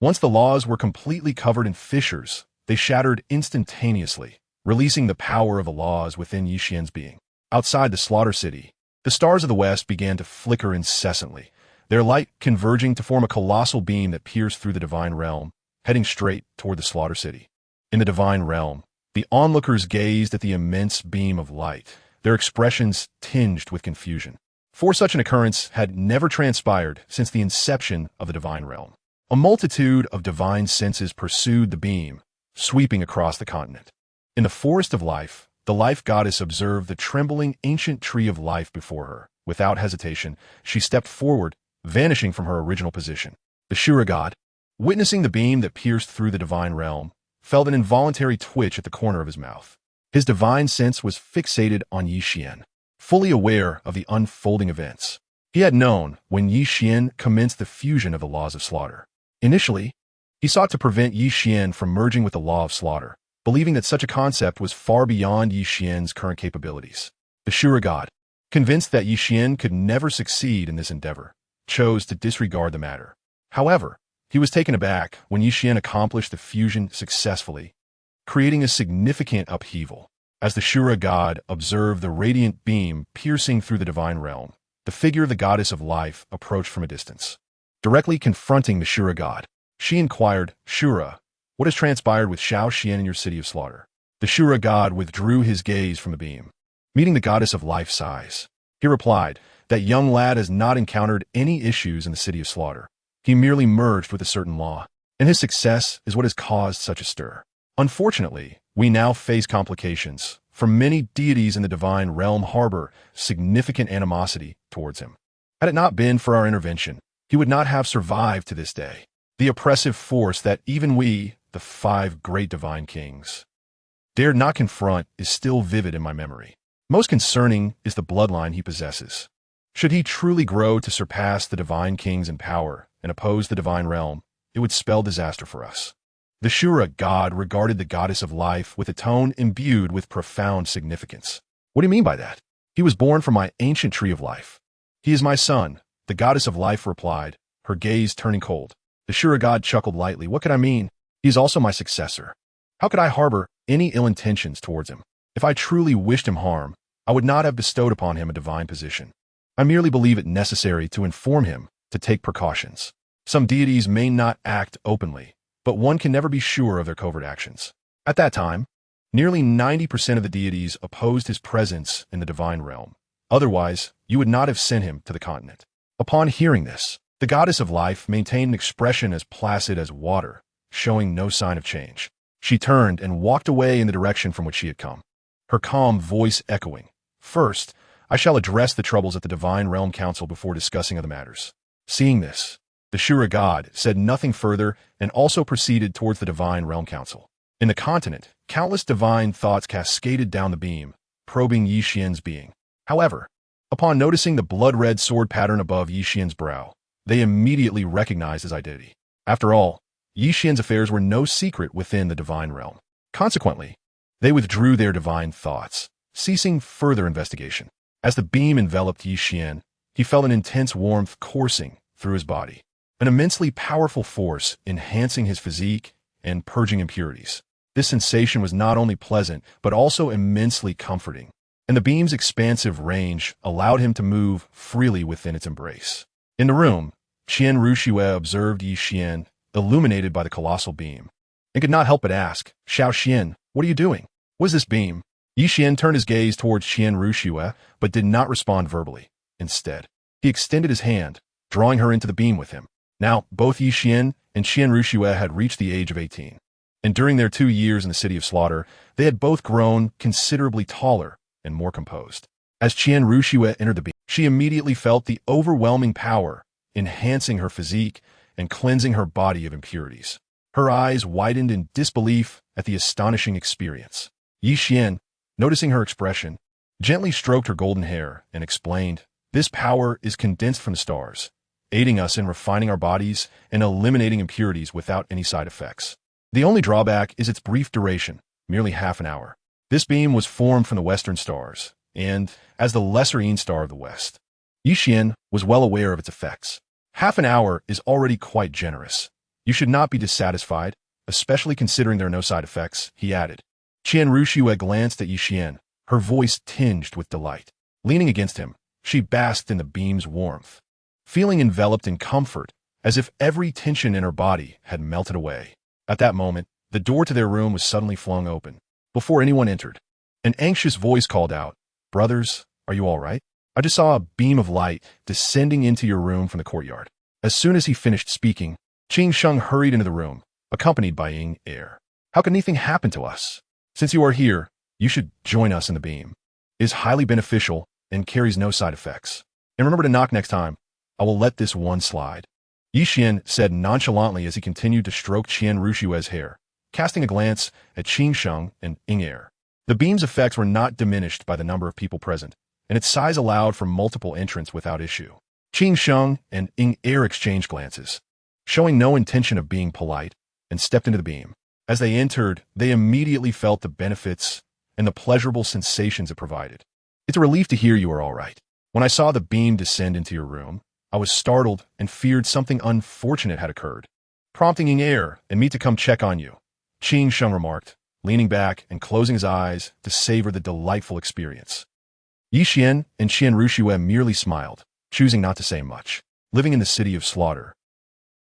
Once the laws were completely covered in fissures, they shattered instantaneously, releasing the power of the laws within Yi Qian's being. Outside the slaughter city, the stars of the west began to flicker incessantly, their light converging to form a colossal beam that pierced through the divine realm, heading straight toward the slaughter city. In the divine realm, the onlookers gazed at the immense beam of light, their expressions tinged with confusion. For such an occurrence had never transpired since the inception of the divine realm. A multitude of divine senses pursued the beam, sweeping across the continent. In the forest of life, the life goddess observed the trembling ancient tree of life before her. Without hesitation, she stepped forward, vanishing from her original position. The Shura god, witnessing the beam that pierced through the divine realm, felt an involuntary twitch at the corner of his mouth. His divine sense was fixated on Qian, fully aware of the unfolding events. He had known when Qian commenced the fusion of the laws of slaughter. Initially, he sought to prevent Qian from merging with the law of slaughter, believing that such a concept was far beyond Qian's current capabilities. The Shura god, convinced that Qian could never succeed in this endeavor, chose to disregard the matter. However, he was taken aback when Qian accomplished the fusion successfully, creating a significant upheaval. As the Shura god observed the radiant beam piercing through the divine realm, the figure of the goddess of life approached from a distance. Directly confronting the Shura god, she inquired, "Shura, what has transpired with Xiao Qian in your city of slaughter?" The Shura god withdrew his gaze from the beam, meeting the goddess of life's eyes. He replied, "That young lad has not encountered any issues in the city of slaughter. He merely merged with a certain law, and his success is what has caused such a stir. Unfortunately, we now face complications, for many deities in the divine realm harbor significant animosity towards him. Had it not been for our intervention, he would not have survived to this day. The oppressive force that even we, the 5 great divine kings, dared not confront is still vivid in my memory. Most concerning is the bloodline he possesses. Should he truly grow to surpass the divine kings in power and oppose the divine realm, it would spell disaster for us." The Shura god regarded the goddess of life with a tone imbued with profound significance. "What do you mean by that?" "He was born from my ancient tree of life. He is my son," the goddess of life replied, her gaze turning cold. The Shura god chuckled lightly. "What could I mean? He is also my successor. How could I harbor any ill intentions towards him? If I truly wished him harm, I would not have bestowed upon him a divine position. I merely believe it necessary to inform him to take precautions. Some deities may not act openly, but one can never be sure of their covert actions." At that time, nearly 90% of the deities opposed his presence in the divine realm. Otherwise, you would not have sent him to the continent. Upon hearing this, the goddess of life maintained an expression as placid as water, showing no sign of change. She turned and walked away in the direction from which she had come, her calm voice echoing, "First, I shall address the troubles at the Divine Realm Council before discussing other matters." Seeing this, the Shura god said nothing further and also proceeded towards the Divine Realm Council. In the continent, countless divine thoughts cascaded down the beam, probing Qian's being. However, upon noticing the blood-red sword pattern above Qian's brow, they immediately recognized his identity. After all, Qian's affairs were no secret within the divine realm. Consequently, they withdrew their divine thoughts, ceasing further investigation. As the beam enveloped Qian, he felt an intense warmth coursing through his body, an immensely powerful force enhancing his physique and purging impurities. This sensation was not only pleasant, but also immensely comforting, and the beam's expansive range allowed him to move freely within its embrace. In the room, Qian Ruxue observed Qian, illuminated by the colossal beam, and could not help but ask, "Xiao Qian, what are you doing? What is this beam?" Qian turned his gaze towards Qian Ruxue, but did not respond verbally. Instead, he extended his hand, drawing her into the beam with him. Now, both Qian and Qian Ruxue had reached the age of 18, and during their 2 years in the City of Slaughter, they had both grown considerably taller and more composed. As Qian Ruxue entered the beam, she immediately felt the overwhelming power, enhancing her physique and cleansing her body of impurities. Her eyes widened in disbelief at the astonishing experience. Qian, noticing her expression, gently stroked her golden hair and explained, "This power is condensed from the stars, aiding us in refining our bodies and eliminating impurities without any side effects. The only drawback is its brief duration, merely half an hour. This beam was formed from the western stars, and as the lesser Qian star of the west, Qian was well aware of its effects. Half an hour is already quite generous. You should not be dissatisfied, especially considering there are no side effects," he added. Qian Ruxue glanced at Qian, her voice tinged with delight. Leaning against him, she basked in the beam's warmth, feeling enveloped in comfort, as if every tension in her body had melted away. At that moment, the door to their room was suddenly flung open. Before anyone entered, an anxious voice called out, Brothers, are you all right? I just saw a beam of light descending into your room from the courtyard. As soon as he finished speaking, Qin Sheng hurried into the room, accompanied by Ying Er. How can anything happen to us? Since you are here, you should join us in the beam. It is highly beneficial and carries no side effects. And remember to knock next time. I will let this one slide. Yi Xian said nonchalantly as he continued to stroke Qian Rushue's hair, casting a glance at Qin Sheng and Ying Er. The beam's effects were not diminished by the number of people present, and its size allowed for multiple entrants without issue. Qin Sheng and Ying Er exchanged glances, showing no intention of being polite, and stepped into the beam. As they entered, they immediately felt the benefits and the pleasurable sensations it provided. It's a relief to hear you are all right. When I saw the beam descend into your room, I was startled and feared something unfortunate had occurred, prompting Ying Er and me to come check on you, Qin Sheng remarked, leaning back and closing his eyes to savor the delightful experience. Yi Xian and Qian Rushue merely smiled, choosing not to say much. Living in the city of slaughter,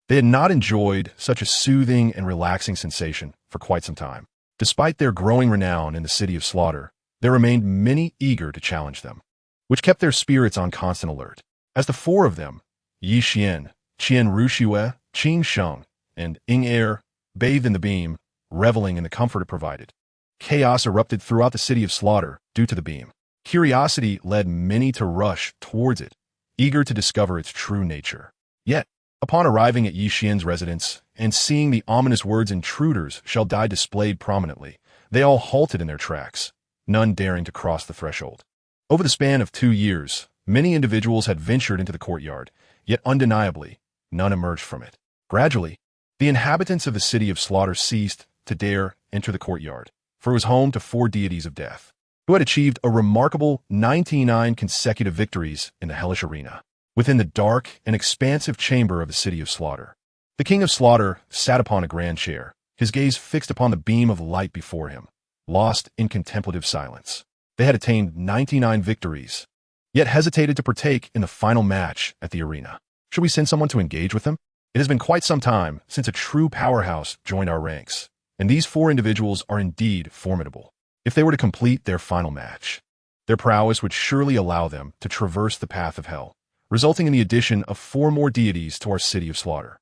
they had not enjoyed such a soothing and relaxing sensation for quite some time. Despite their growing renown in the city of slaughter, there remained many eager to challenge them, which kept their spirits on constant alert. As the four of them, Yi Xian, Qian Rushue, Qin Sheng, and Ying Er, bathed in the beam, reveling in the comfort it provided, chaos erupted throughout the city of slaughter due to the beam. Curiosity led many to rush towards it, eager to discover its true nature. Yet, upon arriving at Yi Xian's residence and seeing the ominous words "intruders shall die" displayed prominently, they all halted in their tracks, none daring to cross the threshold. Over the span of 2 years, many individuals had ventured into the courtyard, yet undeniably, none emerged from it. Gradually, the inhabitants of the city of slaughter ceased to dare enter the courtyard, for it was home to 4 deities of death, who had achieved a remarkable 99 consecutive victories in the hellish arena. Within the dark and expansive chamber of the city of slaughter, the king of slaughter sat upon a grand chair, his gaze fixed upon the beam of light before him, lost in contemplative silence. They had attained 99 victories, yet hesitated to partake in the final match at the arena. Should we send someone to engage with them? It has been quite some time since a true powerhouse joined our ranks, and these 4 individuals are indeed formidable. If they were to complete their final match, their prowess would surely allow them to traverse the path of hell, resulting in the addition of 4 more deities to our city of slaughter.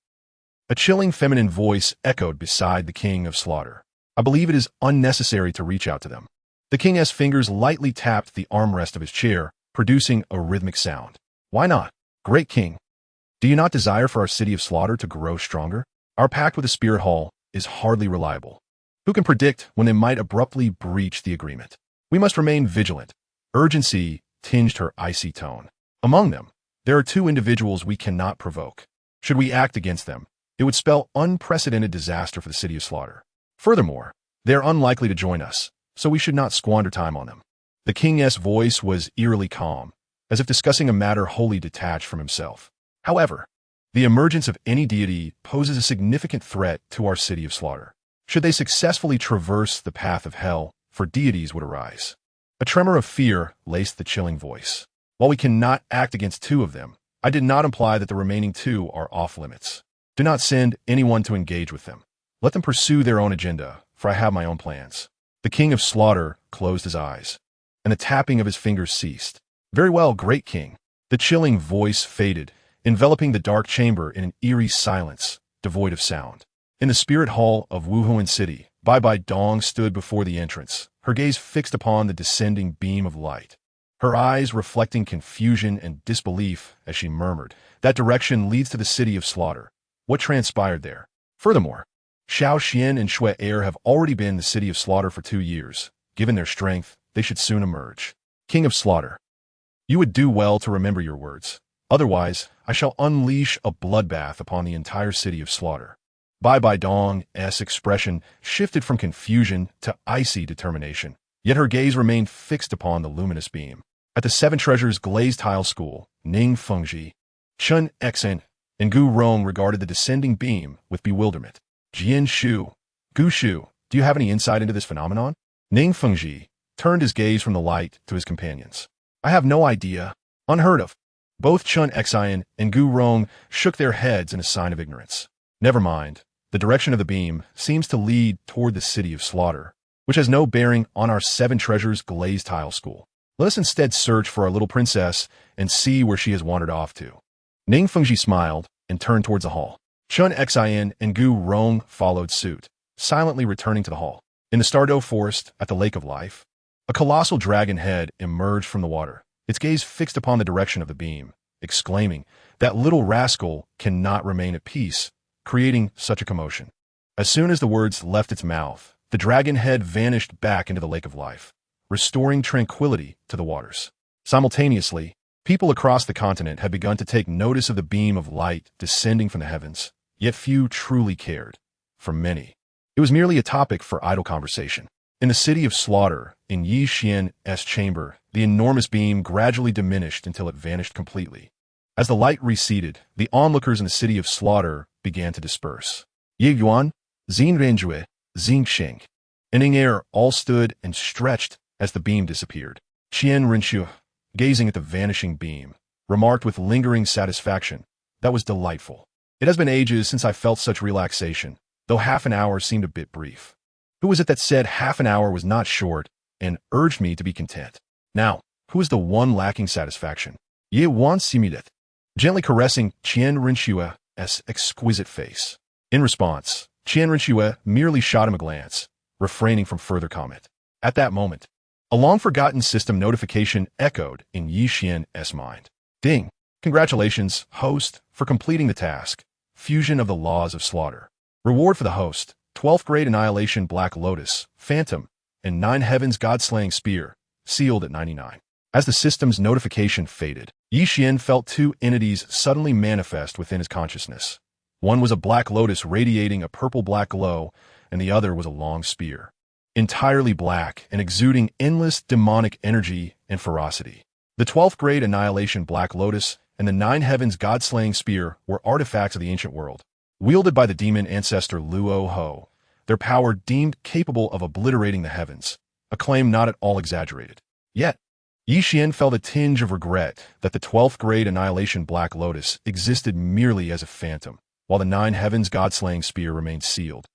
A chilling feminine voice echoed beside the king of slaughter. I believe it is unnecessary to reach out to them. The king's fingers lightly tapped the armrest of his chair, producing a rhythmic sound. Why not? Great king, do you not desire for our city of slaughter to grow stronger? Our pact with the spirit hall is hardly reliable. Who can predict when they might abruptly breach the agreement? We must remain vigilant. Urgency tinged her icy tone. Among them, there are 2 individuals we cannot provoke. Should we act against them, it would spell unprecedented disaster for the city of slaughter. Furthermore, they are unlikely to join us, so we should not squander time on them. The king's voice was eerily calm, as if discussing a matter wholly detached from himself. However, the emergence of any deity poses a significant threat to our city of slaughter. Should they successfully traverse the path of hell, 4 deities would arise. A tremor of fear laced the chilling voice. While we cannot act against 2 of them, I did not imply that the remaining 2 are off limits. Do not send anyone to engage with them. Let them pursue their own agenda, for I have my own plans. The king of slaughter closed his eyes, and the tapping of his fingers ceased. Very well, great king. The chilling voice faded, enveloping the dark chamber in an eerie silence, devoid of sound. In the spirit hall of Wuhuan City, BibiDong stood before the entrance, her gaze fixed upon the descending beam of light, her eyes reflecting confusion and disbelief as she murmured, "That direction leads to the city of slaughter. What transpired there?" Furthermore, Xiao Xian and Xue Er have already been in the city of slaughter for 2 years. Given their strength, they should soon emerge. King of slaughter, you would do well to remember your words. Otherwise, I shall unleash a bloodbath upon the entire city of slaughter. BibiDong's expression shifted from confusion to icy determination, yet her gaze remained fixed upon the luminous beam. At the 7 Treasures glazed tile school, Ning Fengji, Chun Xen, and Gu Rong regarded the descending beam with bewilderment. Jian Shu, Gu Shu, do you have any insight into this phenomenon? Ning Fengji turned his gaze from the light to his companions. I have no idea. Unheard of. Both Chun Xen and Gu Rong shook their heads in a sign of ignorance. Never mind. The direction of the beam seems to lead toward the city of slaughter, which has no bearing on our 7 Treasures glazed tile school. Let us instead search for our little princess and see where she has wandered off to. Ning Fengji smiled and turned towards the hall. Chun Xian and Gu Rong followed suit, silently returning to the hall. In the Stardow Forest at the Lake of Life, a colossal dragon head emerged from the water, its gaze fixed upon the direction of the beam, exclaiming, "That little rascal cannot remain at peace, creating such a commotion." As soon as the words left its mouth, the dragon head vanished back into the Lake of Life, restoring tranquility to the waters. Simultaneously, people across the continent had begun to take notice of the beam of light descending from the heavens, yet few truly cared. For many, it was merely a topic for idle conversation. In the city of slaughter, in Yi Qian's chamber, the enormous beam gradually diminished until it vanished completely. As the light receded, the onlookers in the city of slaughter began to disperse. Ye Yuan, Xin Renjue, Xing Sheng, and Ning Er all stood and stretched as the beam disappeared. Qian Renxue, gazing at the vanishing beam, remarked with lingering satisfaction, "That was delightful. It has been ages since I felt such relaxation, though half an hour seemed a bit brief. Who was it that said half an hour was not short and urged me to be content? Now, who is the one lacking satisfaction?" Ye Wan Simideth, gently caressing Qian Renshue's exquisite face. In response, Qian Renxue merely shot him a glance, refraining from further comment. At that moment, a long-forgotten system notification echoed in Yi Qian's mind. "Ding! Congratulations, host, for completing the task. Fusion of the Laws of Slaughter. Reward for the host, 12th grade Annihilation Black Lotus, Phantom, and 9 Heavens God-Slaying Spear, sealed at 99. As the system's notification faded, Yi Qian felt two entities suddenly manifest within his consciousness. One was a black lotus radiating a purple-black glow, and the other was a long spear, entirely black and exuding endless demonic energy and ferocity. The 12th grade Annihilation Black Lotus and the 9 Heavens God-Slaying Spear were artifacts of the ancient world, wielded by the demon ancestor Luo Ho, their power deemed capable of obliterating the heavens, a claim not at all exaggerated. Yet, Yi Qian felt a tinge of regret that the 12th grade Annihilation Black Lotus existed merely as a phantom, while the 9 Heavens God-Slaying Spear remained sealed,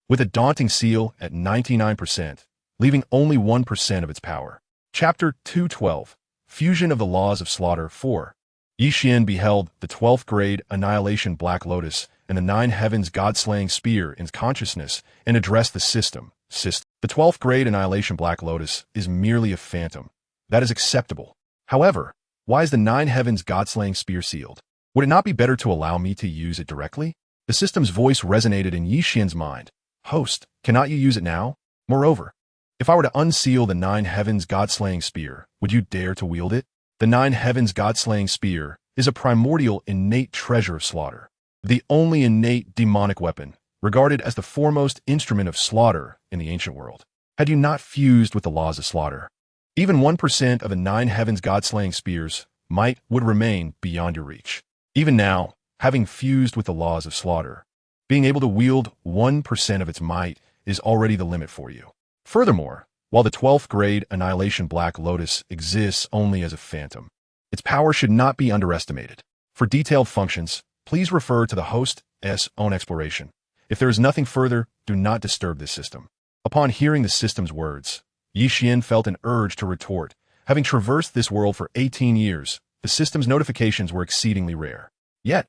with a daunting seal at 99%, leaving only 1% of its power. Chapter 212, Fusion of the Laws of Slaughter 4. Yi Qian beheld the 12th grade Annihilation Black Lotus and the 9 Heavens God-Slaying Spear in consciousness and addressed the system. The 12th grade Annihilation Black Lotus is merely a phantom. That is acceptable. However, why is the 9 Heavens God-Slaying Spear sealed? Would it not be better to allow me to use it directly? The system's voice resonated in Yi Qian's mind. Host, cannot you use it now? Moreover, if I were to unseal the 9 Heavens God-Slaying Spear, would you dare to wield it? The 9 Heavens God-Slaying Spear is a primordial innate treasure of slaughter, the only innate demonic weapon, regarded as the foremost instrument of slaughter in the ancient world. Had you not fused with the laws of slaughter, even 1% of the 9 Heavens God-Slaying Spears would remain beyond your reach. Even now, having fused with the laws of slaughter, being able to wield 1% of its might is already the limit for you. Furthermore, while the 12th grade Annihilation Black Lotus exists only as a phantom, its power should not be underestimated. For detailed functions, please refer to the host's own exploration. If there is nothing further, do not disturb this system. Upon hearing the system's words, Yi Qian felt an urge to retort. Having traversed this world for 18 years, the system's notifications were exceedingly rare. Yet,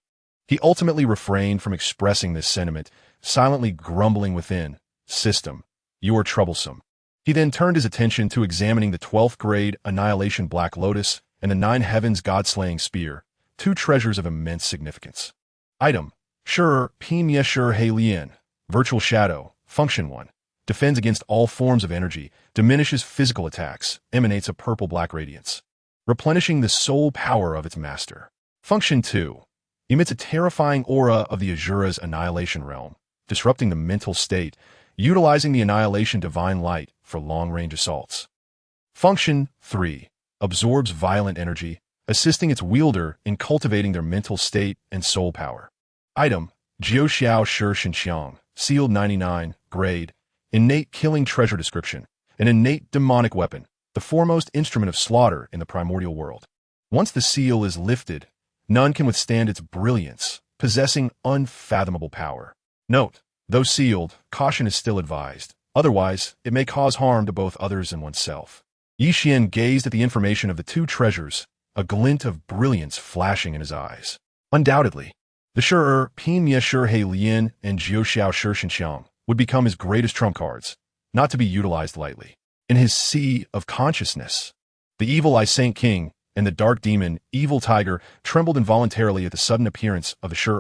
he ultimately refrained from expressing this sentiment, silently grumbling within, "System, you are troublesome." He then turned his attention to examining the 12th grade Annihilation Black Lotus and the 9 Heavens God-Slaying Spear, two treasures of immense significance. Item: Shur Pim Yeshur He Lian, Virtual Shadow, Function 1. Defends against all forms of energy, diminishes physical attacks, emanates a purple-black radiance, replenishing the soul power of its master. Function 2. Emits a terrifying aura of the Azura's annihilation realm, disrupting the mental state, utilizing the Annihilation Divine Light for long-range assaults. Function 3. Absorbs violent energy, assisting its wielder in cultivating their mental state and soul power. Item: Jiuxiao Shi Xinxiang, Sealed 99, Grade, Innate Killing Treasure Description, an innate demonic weapon, the foremost instrument of slaughter in the primordial world. Once the seal is lifted, none can withstand its brilliance, possessing unfathomable power. Note: though sealed, caution is still advised. Otherwise, it may cause harm to both others and oneself. Yi Qian gazed at the information of the two treasures, a glint of brilliance flashing in his eyes. Undoubtedly, the Shi Pin Mie Shi He Lian and Jiu Xiao Shi Shenxiang would become his greatest trump cards, not to be utilized lightly. In his sea of consciousness, the evil eye Saint King and the dark demon, evil tiger, trembled involuntarily at the sudden appearance of the Shi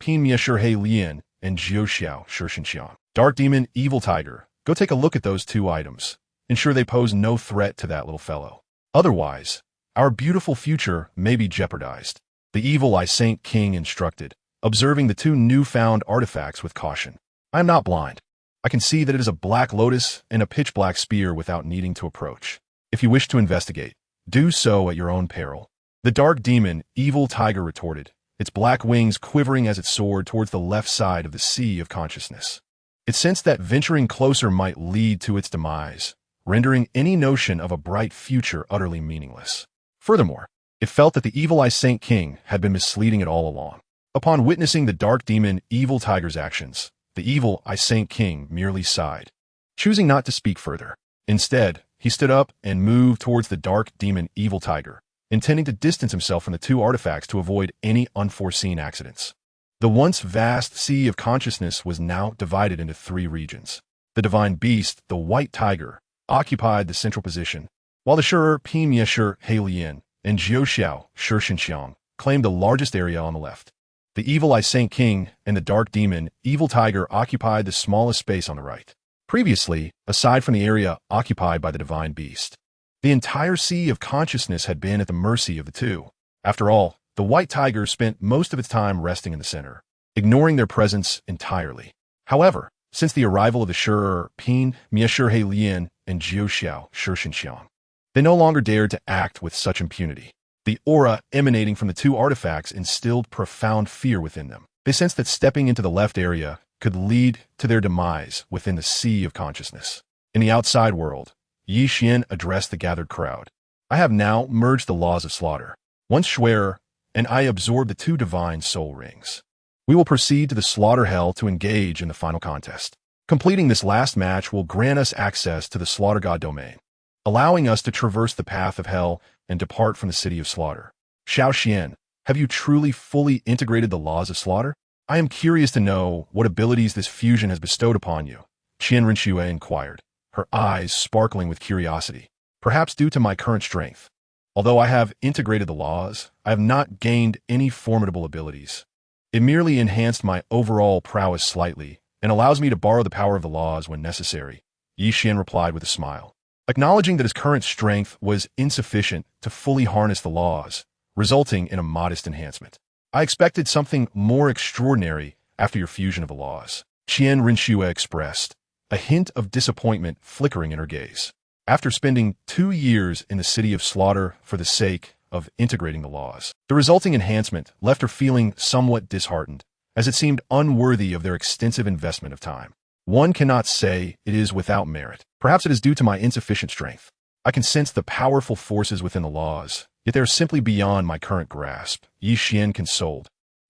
Pin Mie Shi He Lian and Jiu Xiao Shi Shenxiang. Dark demon, evil tiger, go take a look at those two items. Ensure they pose no threat to that little fellow. Otherwise, our beautiful future may be jeopardized. The evil eye Saint King instructed, observing the two newfound artifacts with caution. I am not blind. I can see that it is a black lotus and a pitch-black spear without needing to approach. If you wish to investigate, do so at your own peril. The dark demon, evil tiger retorted, its black wings quivering as it soared towards the left side of the sea of consciousness. It sensed that venturing closer might lead to its demise, rendering any notion of a bright future utterly meaningless. Furthermore, it felt that the evil eye Saint King had been misleading it all along. Upon witnessing the dark demon, evil tiger's actions, the evil eye Saint King merely sighed, choosing not to speak further. Instead, he stood up and moved towards the dark demon, evil tiger, intending to distance himself from the two artifacts to avoid any unforeseen accidents. The once vast sea of consciousness was now divided into three regions. The divine beast, the white tiger, occupied the central position, while the Shi Pin Mie Shi He Lian and Jiu Xiao Shi Shenxiang claimed the largest area on the left. The evil eye Saint King and the dark demon, evil tiger, occupied the smallest space on the right. Previously, aside from the area occupied by the divine beast, the entire sea of consciousness had been at the mercy of the two. After all, the white tiger spent most of its time resting in the center, ignoring their presence entirely. However, since the arrival of the Shi Pin Mie Shi He Lian and Jiu Xiao Shi Shenxiang, they no longer dared to act with such impunity. The aura emanating from the two artifacts instilled profound fear within them. They sensed that stepping into the left area could lead to their demise within the sea of consciousness. In the outside world, Yi Qian addressed the gathered crowd. I have now merged the laws of slaughter. Once Schwerer and I absorb the two divine soul rings, we will proceed to the slaughter hell to engage in the final contest. Completing this last match will grant us access to the slaughter god domain, allowing us to traverse the path of hell and depart from the city of slaughter. Xiao Qian, have you truly fully integrated the laws of slaughter? I am curious to know what abilities this fusion has bestowed upon you, Qian Rinxue inquired, her eyes sparkling with curiosity. Perhaps due to my current strength. Although I have integrated the laws, I have not gained any formidable abilities. It merely enhanced my overall prowess slightly and allows me to borrow the power of the laws when necessary, Yi Qian replied with a smile. Acknowledging that his current strength was insufficient to fully harness the laws, resulting in a modest enhancement. I expected something more extraordinary after your fusion of the laws, Qian Rinxue expressed, a hint of disappointment flickering in her gaze. After spending 2 years in the city of slaughter for the sake of integrating the laws, the resulting enhancement left her feeling somewhat disheartened, as it seemed unworthy of their extensive investment of time. One cannot say it is without merit. Perhaps it is due to my insufficient strength. I can sense the powerful forces within the laws, yet they are simply beyond my current grasp, Yi Qian consoled.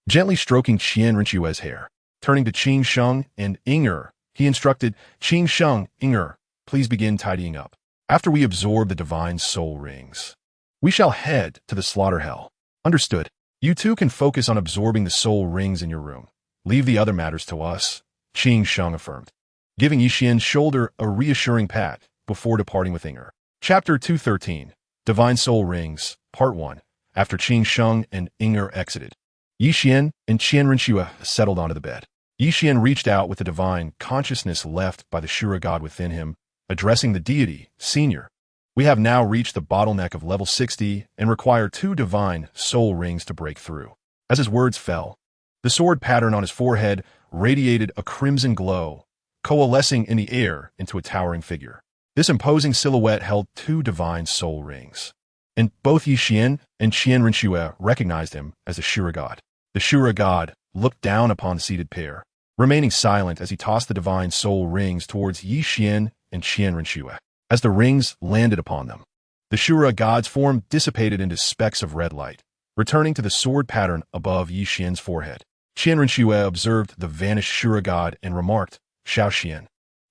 Gently stroking Qian Rinxue's hair, turning to Qing Sheng and Inger, he instructed, Qing Sheng, Inger, please begin tidying up. After we absorb the divine soul rings, we shall head to the slaughter hell. Understood. You two can focus on absorbing the soul rings in your room. Leave the other matters to us, Qing Sheng affirmed, giving Yi Qian's shoulder a reassuring pat before departing with Inger. Chapter 213, Divine Soul Rings, Part 1. After Qing Sheng and Inger exited, Yi Qian and Qian Rinxue settled onto the bed. Yi Qian reached out with the divine consciousness left by the Shura god within him, addressing the deity, Senior. We have now reached the bottleneck of level 60 and require 2 divine soul rings to break through. As his words fell, the sword pattern on his forehead radiated a crimson glow, coalescing in the air into a towering figure. This imposing silhouette held 2 divine soul rings, and both Yi Qian and Qian Rinxue recognized him as the Shura god. The Shura god looked down upon the seated pair, remaining silent as he tossed the divine soul rings towards Yi Qian and Qian Rinxue. As the rings landed upon them, the Shura god's form dissipated into specks of red light, returning to the sword pattern above Yi Qian's forehead. Qian Rinxue observed the vanished Shura god and remarked, Xiao Qian,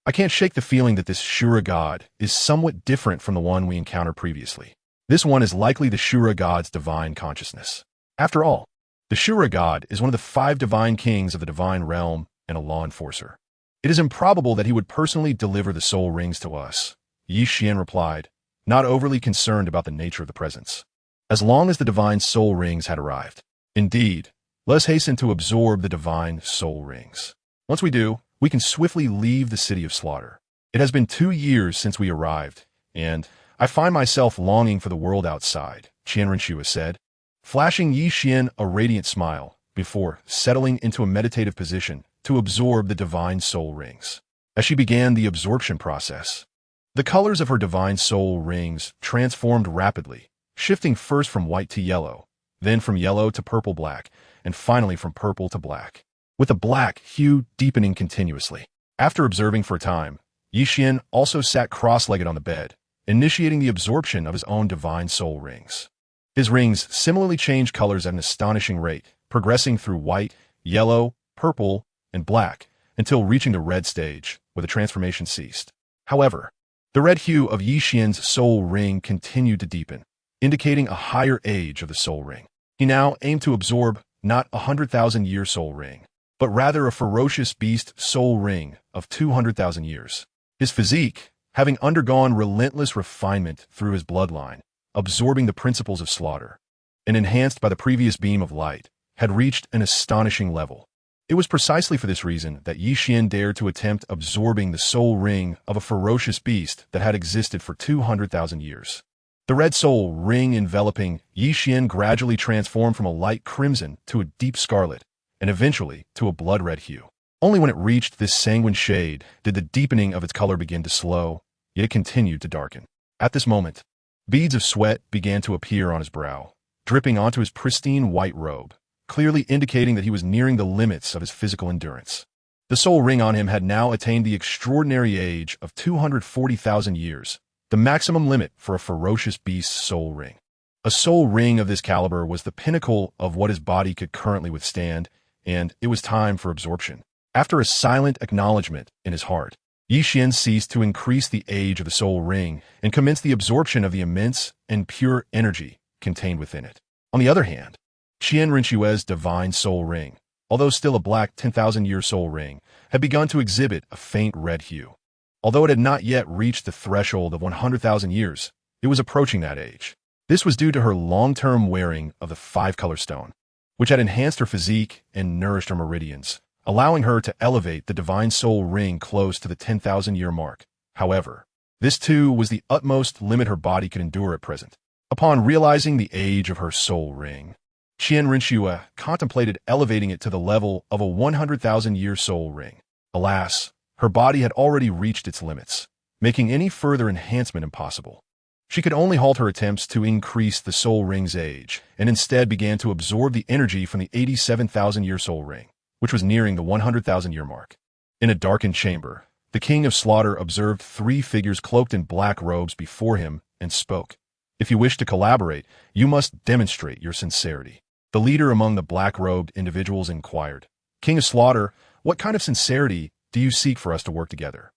I can't shake the feeling that this Shura god is somewhat different from the one we encountered previously. This one is likely the Shura god's divine consciousness. After all, the Shura god is one of the 5 divine kings of the divine realm and a law enforcer. It is improbable that he would personally deliver the soul rings to us, Qian replied, not overly concerned about the nature of the presents. As long as the divine soul rings had arrived. Indeed, let us hasten to absorb the divine soul rings. Once we do, we can swiftly leave the city of slaughter. It has been 2 years since we arrived, and I find myself longing for the world outside, Qian Renshua said, flashing Qian a radiant smile before settling into a meditative position to absorb the divine soul rings. As she began the absorption process, the colors of her divine soul rings transformed rapidly, shifting first from white to yellow, then from yellow to purple-black, and finally from purple to black, with the black hue deepening continuously. After observing for a time, Qian also sat cross-legged on the bed, initiating the absorption of his own divine soul rings. His rings similarly changed colors at an astonishing rate, progressing through white, yellow, purple, and black, until reaching the red stage, where the transformation ceased. However, the red hue of Qian's soul ring continued to deepen, indicating a higher age of the soul ring. He now aimed to absorb not a 100,000-year soul ring, but rather a ferocious beast soul ring of 200,000 years. His physique, having undergone relentless refinement through his bloodline, absorbing the principles of slaughter, and enhanced by the previous beam of light, had reached an astonishing level. It was precisely for this reason that Qian dared to attempt absorbing the soul ring of a ferocious beast that had existed for 200,000 years. The red soul ring enveloping Qian gradually transformed from a light crimson to a deep scarlet, and eventually to a blood-red hue. Only when it reached this sanguine shade did the deepening of its color begin to slow, yet it continued to darken. At this moment, beads of sweat began to appear on his brow, dripping onto his pristine white robe, clearly indicating that he was nearing the limits of his physical endurance. The soul ring on him had now attained the extraordinary age of 240,000 years, the maximum limit for a ferocious beast's soul ring. A soul ring of this caliber was the pinnacle of what his body could currently withstand, and it was time for absorption. After a silent acknowledgement in his heart, Qian ceased to increase the age of the soul ring and commenced the absorption of the immense and pure energy contained within it. On the other hand, Qian Renshue's divine soul ring, although still a black 10,000-year soul ring, had begun to exhibit a faint red hue. Although it had not yet reached the threshold of 100,000 years, it was approaching that age. This was due to her long-term wearing of the 5-color stone, which had enhanced her physique and nourished her meridians, allowing her to elevate the divine soul ring close to the 10,000-year mark. However, this too was the utmost limit her body could endure at present. Upon realizing the age of her soul ring, Qian Renshue contemplated elevating it to the level of a 100,000-year soul ring. Alas, her body had already reached its limits, making any further enhancement impossible. She could only halt her attempts to increase the soul ring's age, and instead began to absorb the energy from the 87,000-year soul ring, which was nearing the 100,000-year mark. In a darkened chamber, the king of slaughter observed 3 figures cloaked in black robes before him and spoke. If you wish to collaborate, you must demonstrate your sincerity. The leader among the black-robed individuals inquired, King of slaughter, what kind of sincerity do you seek for us to work together?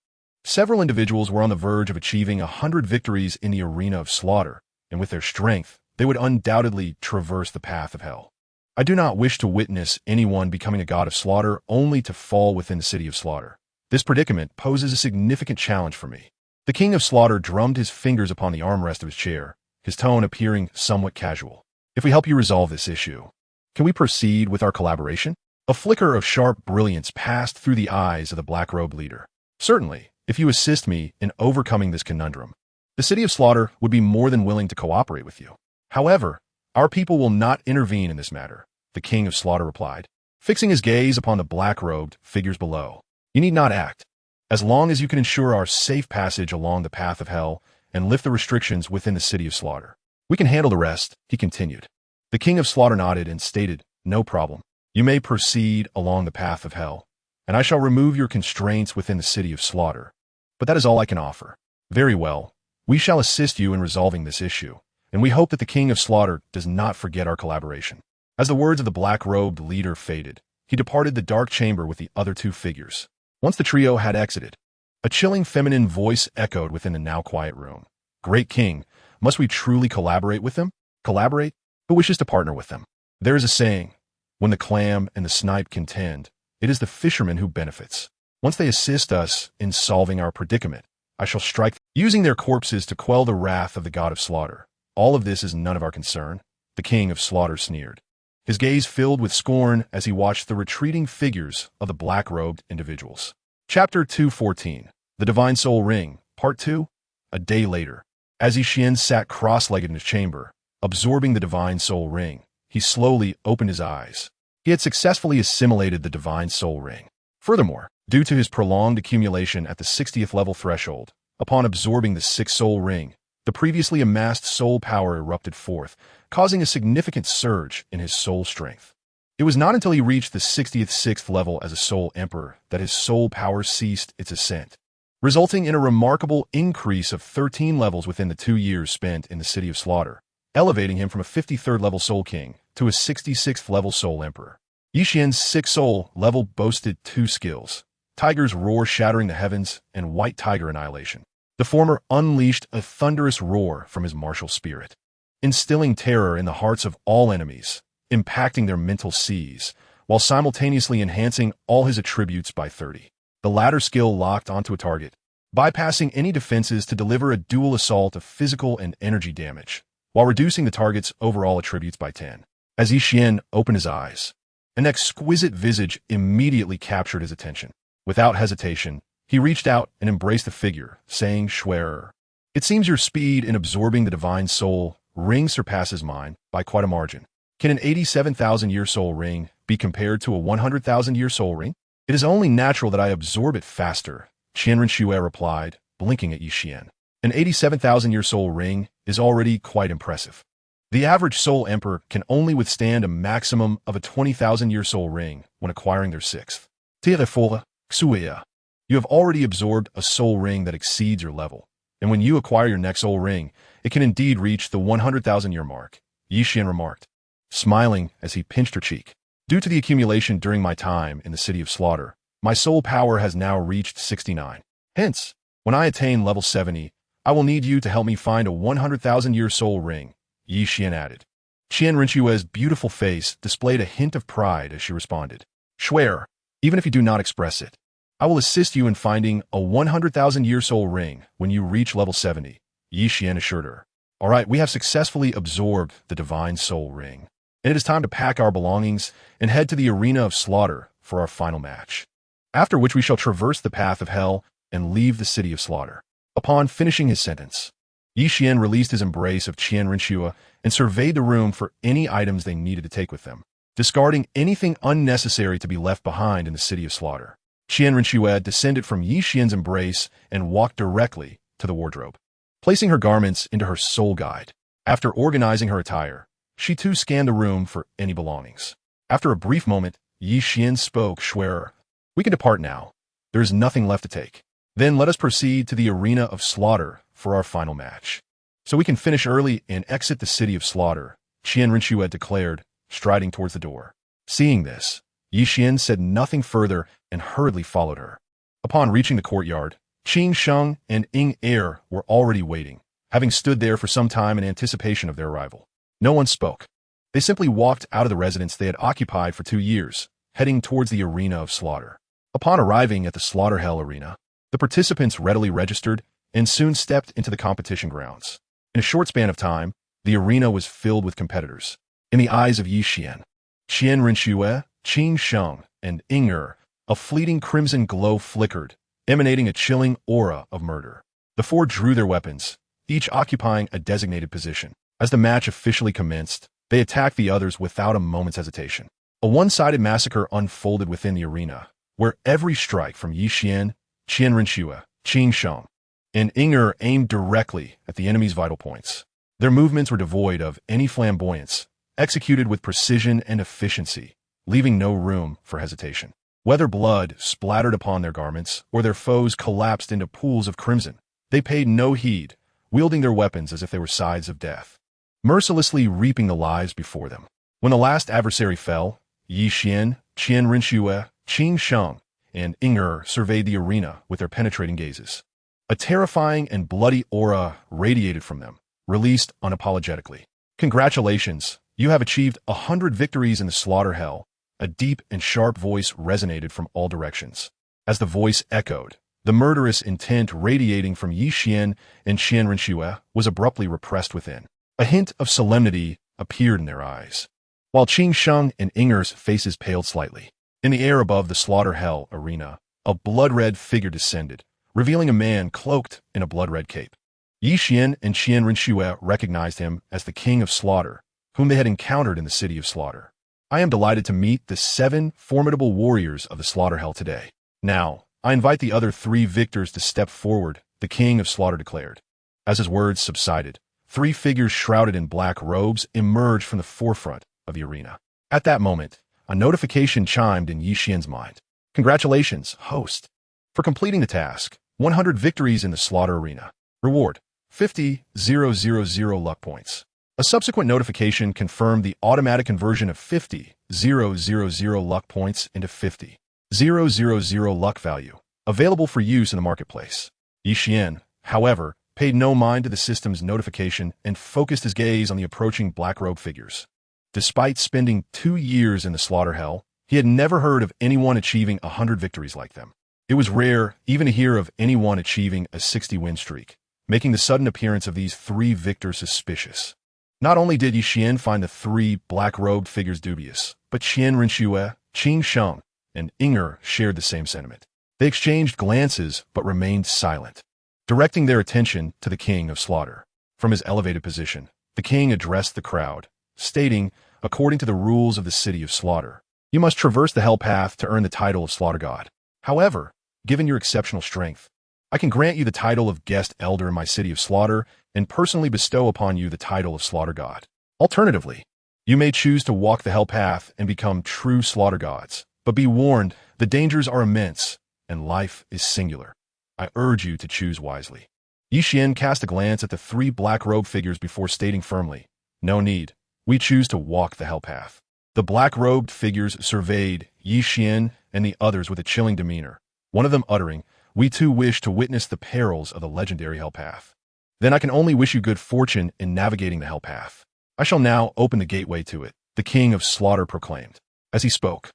Several individuals were on the verge of achieving 100 victories in the arena of slaughter, and with their strength, they would undoubtedly traverse the path of hell. I do not wish to witness anyone becoming a god of slaughter only to fall within the city of slaughter. This predicament poses a significant challenge for me. The king of slaughter drummed his fingers upon the armrest of his chair, his tone appearing somewhat casual. If we help you resolve this issue, can we proceed with our collaboration? A flicker of sharp brilliance passed through the eyes of the black-robed leader. Certainly, if you assist me in overcoming this conundrum, the city of slaughter would be more than willing to cooperate with you. However, our people will not intervene in this matter, the king of slaughter replied, fixing his gaze upon the black-robed figures below. You need not act. As long as you can ensure our safe passage along the path of hell and lift the restrictions within the city of slaughter, we can handle the rest, he continued. The king of slaughter nodded and stated, no problem. You may proceed along the path of hell, and I shall remove your constraints within the city of slaughter. But that is all I can offer. Very well. We shall assist you in resolving this issue, and we hope that the king of slaughter does not forget our collaboration. As the words of the black-robed leader faded, he departed the dark chamber with the other 2 figures. Once the trio had exited, A chilling feminine voice echoed within the now quiet room. Great king, must we truly collaborate with them? Collaborate? Who wishes to partner with them? There is a saying, when the clam and the snipe contend, it is the fisherman who benefits. Once they assist us in solving our predicament, I shall strike, using their corpses to quell the wrath of the god of slaughter. All of this is none of our concern, the king of slaughter sneered. His gaze filled with scorn as he watched the retreating figures of the black-robed individuals. Chapter 214, The Divine Soul Ring, Part 2. A day later, as Qian sat cross-legged in his chamber, absorbing the Divine Soul Ring, he slowly opened his eyes. He had successfully assimilated the Divine Soul Ring. Furthermore, due to his prolonged accumulation at the 60th level threshold, upon absorbing the 6th Soul Ring, the previously amassed soul power erupted forth, causing a significant surge in his soul strength. It was not until he reached the 66th level as a Soul Emperor that his soul power ceased its ascent, resulting in a remarkable increase of 13 levels within the 2 years spent in the City of Slaughter, elevating him from a 53rd level Soul King to a 66th level Soul Emperor. Qian's 6th Soul level boasted 2 skills: Tiger's Roar shattering the heavens and White Tiger Annihilation. The former unleashed a thunderous roar from his martial spirit, instilling terror in the hearts of all enemies, impacting their mental seas, while simultaneously enhancing all his attributes by 30. The latter skill locked onto a target, bypassing any defenses to deliver a dual assault of physical and energy damage, while reducing the target's overall attributes by 10. As Qian opened his eyes, an exquisite visage immediately captured his attention. Without hesitation, he reached out and embraced the figure, saying, "Schwerer, it seems your speed in absorbing the Divine Soul Ring surpasses mine by quite a margin. Can an 87,000-year soul ring be compared to a 100,000-year soul ring? It is only natural that I absorb it faster," Qian Rinxue replied, blinking at Qian. An 87,000-year soul ring is already quite impressive. The average Soul Emperor can only withstand a maximum of a 20,000-year soul ring when acquiring their 6th. Therefore, Xuya, you have already absorbed a soul ring that exceeds your level, and when you acquire your next soul ring, it can indeed reach the 100,000-year mark, Qian remarked, smiling as he pinched her cheek. Due to the accumulation during my time in the City of Slaughter, my soul power has now reached 69. Hence, when I attain level 70, I will need you to help me find a 100,000-year soul ring, Qian added. Qian Rinxue's beautiful face displayed a hint of pride as she responded. Schwer, even if you do not express it, I will assist you in finding a 100,000-year soul ring when you reach level 70, Qian assured her. All right, we have successfully absorbed the Divine Soul Ring, and it is time to pack our belongings and head to the arena of slaughter for our final match, after which we shall traverse the path of hell and leave the City of Slaughter. Upon finishing his sentence, Qian released his embrace of Qian Rinxue and surveyed the room for any items they needed to take with them, discarding anything unnecessary to be left behind in the City of Slaughter. Qian Rinxue descended from Qian's embrace and walked directly to the wardrobe, placing her garments into her soul guide. After organizing her attire, she too scanned the room for any belongings. After a brief moment, Qian spoke, Schwerer, we can depart now. There is nothing left to take. Then let us proceed to the arena of slaughter for our final match, so we can finish early and exit the City of Slaughter, Qian Rinxue declared, striding towards the door. Seeing this, Qian said nothing further and hurriedly followed her. Upon reaching the courtyard, Qing Sheng and Ying Er were already waiting, having stood there for some time in anticipation of their arrival. No one spoke. They simply walked out of the residence they had occupied for 2 years, heading towards the arena of slaughter. Upon arriving at the Slaughter Hell arena, the participants readily registered and soon stepped into the competition grounds. In a short span of time, the arena was filled with competitors. In the eyes of Qian Rinxue, Qing Sheng, and Ying Er, a fleeting crimson glow flickered, emanating a chilling aura of murder. The four drew their weapons, each occupying a designated position. As the match officially commenced, they attacked the others without a moment's hesitation. A one-sided massacre unfolded within the arena, where every strike from Qian Rinxue, Qing Sheng, and Ying Er aimed directly at the enemy's vital points. Their movements were devoid of any flamboyance, executed with precision and efficiency, leaving no room for hesitation. Whether blood splattered upon their garments or their foes collapsed into pools of crimson, they paid no heed, wielding their weapons as if they were scythes of death, mercilessly reaping the lives before them. When the last adversary fell, Qian Rinxue, Qing Sheng, and Inger surveyed the arena with their penetrating gazes. A terrifying and bloody aura radiated from them, released unapologetically. Congratulations, you have achieved 100 victories in the slaughter hell. A deep and sharp voice resonated from all directions. As the voice echoed, the murderous intent radiating from Yi Qian and Qian Renshue was abruptly repressed within. A hint of solemnity appeared in their eyes, while Qing Sheng and Inger's faces paled slightly. In the air above the slaughter hell arena, a blood-red figure descended, revealing a man cloaked in a blood-red cape. Yi Qian and Qian Renshue recognized him as the King of Slaughter, whom they had encountered in the City of Slaughter. I am delighted to meet the 7 formidable warriors of the slaughter hell today. Now, I invite the other 3 victors to step forward, the King of Slaughter declared. As his words subsided, 3 figures shrouded in black robes emerged from the forefront of the arena. At that moment, a notification chimed in Yi Qian's mind. Congratulations, host, for completing the task. 100 victories in the slaughter arena. Reward, 50,000 luck points. A subsequent notification confirmed the automatic conversion of 50,000 luck points into 50,000 luck value, available for use in the marketplace. Yi Qian, however, paid no mind to the system's notification and focused his gaze on the approaching black-robed figures. Despite spending 2 years in the slaughter hell, he had never heard of anyone achieving 100 victories like them. It was rare even to hear of anyone achieving a 60-win streak, making the sudden appearance of these 3 victors suspicious. Not only did Yi Qian find the 3 black-robed figures dubious, but Qian Renshue, Qing Sheng, and Inger shared the same sentiment. They exchanged glances but remained silent, directing their attention to the King of Slaughter. From his elevated position, the king addressed the crowd, stating, according to the rules of the City of Slaughter, you must traverse the Hell Path to earn the title of Slaughter God. However, given your exceptional strength, I can grant you the title of Guest Elder in my City of Slaughter and personally bestow upon you the title of Slaughter God. Alternatively, you may choose to walk the Hell Path and become true Slaughter Gods, but be warned, the dangers are immense and life is singular. I urge you to choose wisely. Yi Qian cast a glance at the 3 black-robed figures before stating firmly, no need, we choose to walk the Hell Path. The black-robed figures surveyed Yi Qian and the others with a chilling demeanor, one of them uttering, we too wish to witness the perils of the legendary Hell Path. Then I can only wish you good fortune in navigating the Hell Path. I shall now open the gateway to it, the King of Slaughter proclaimed. As he spoke,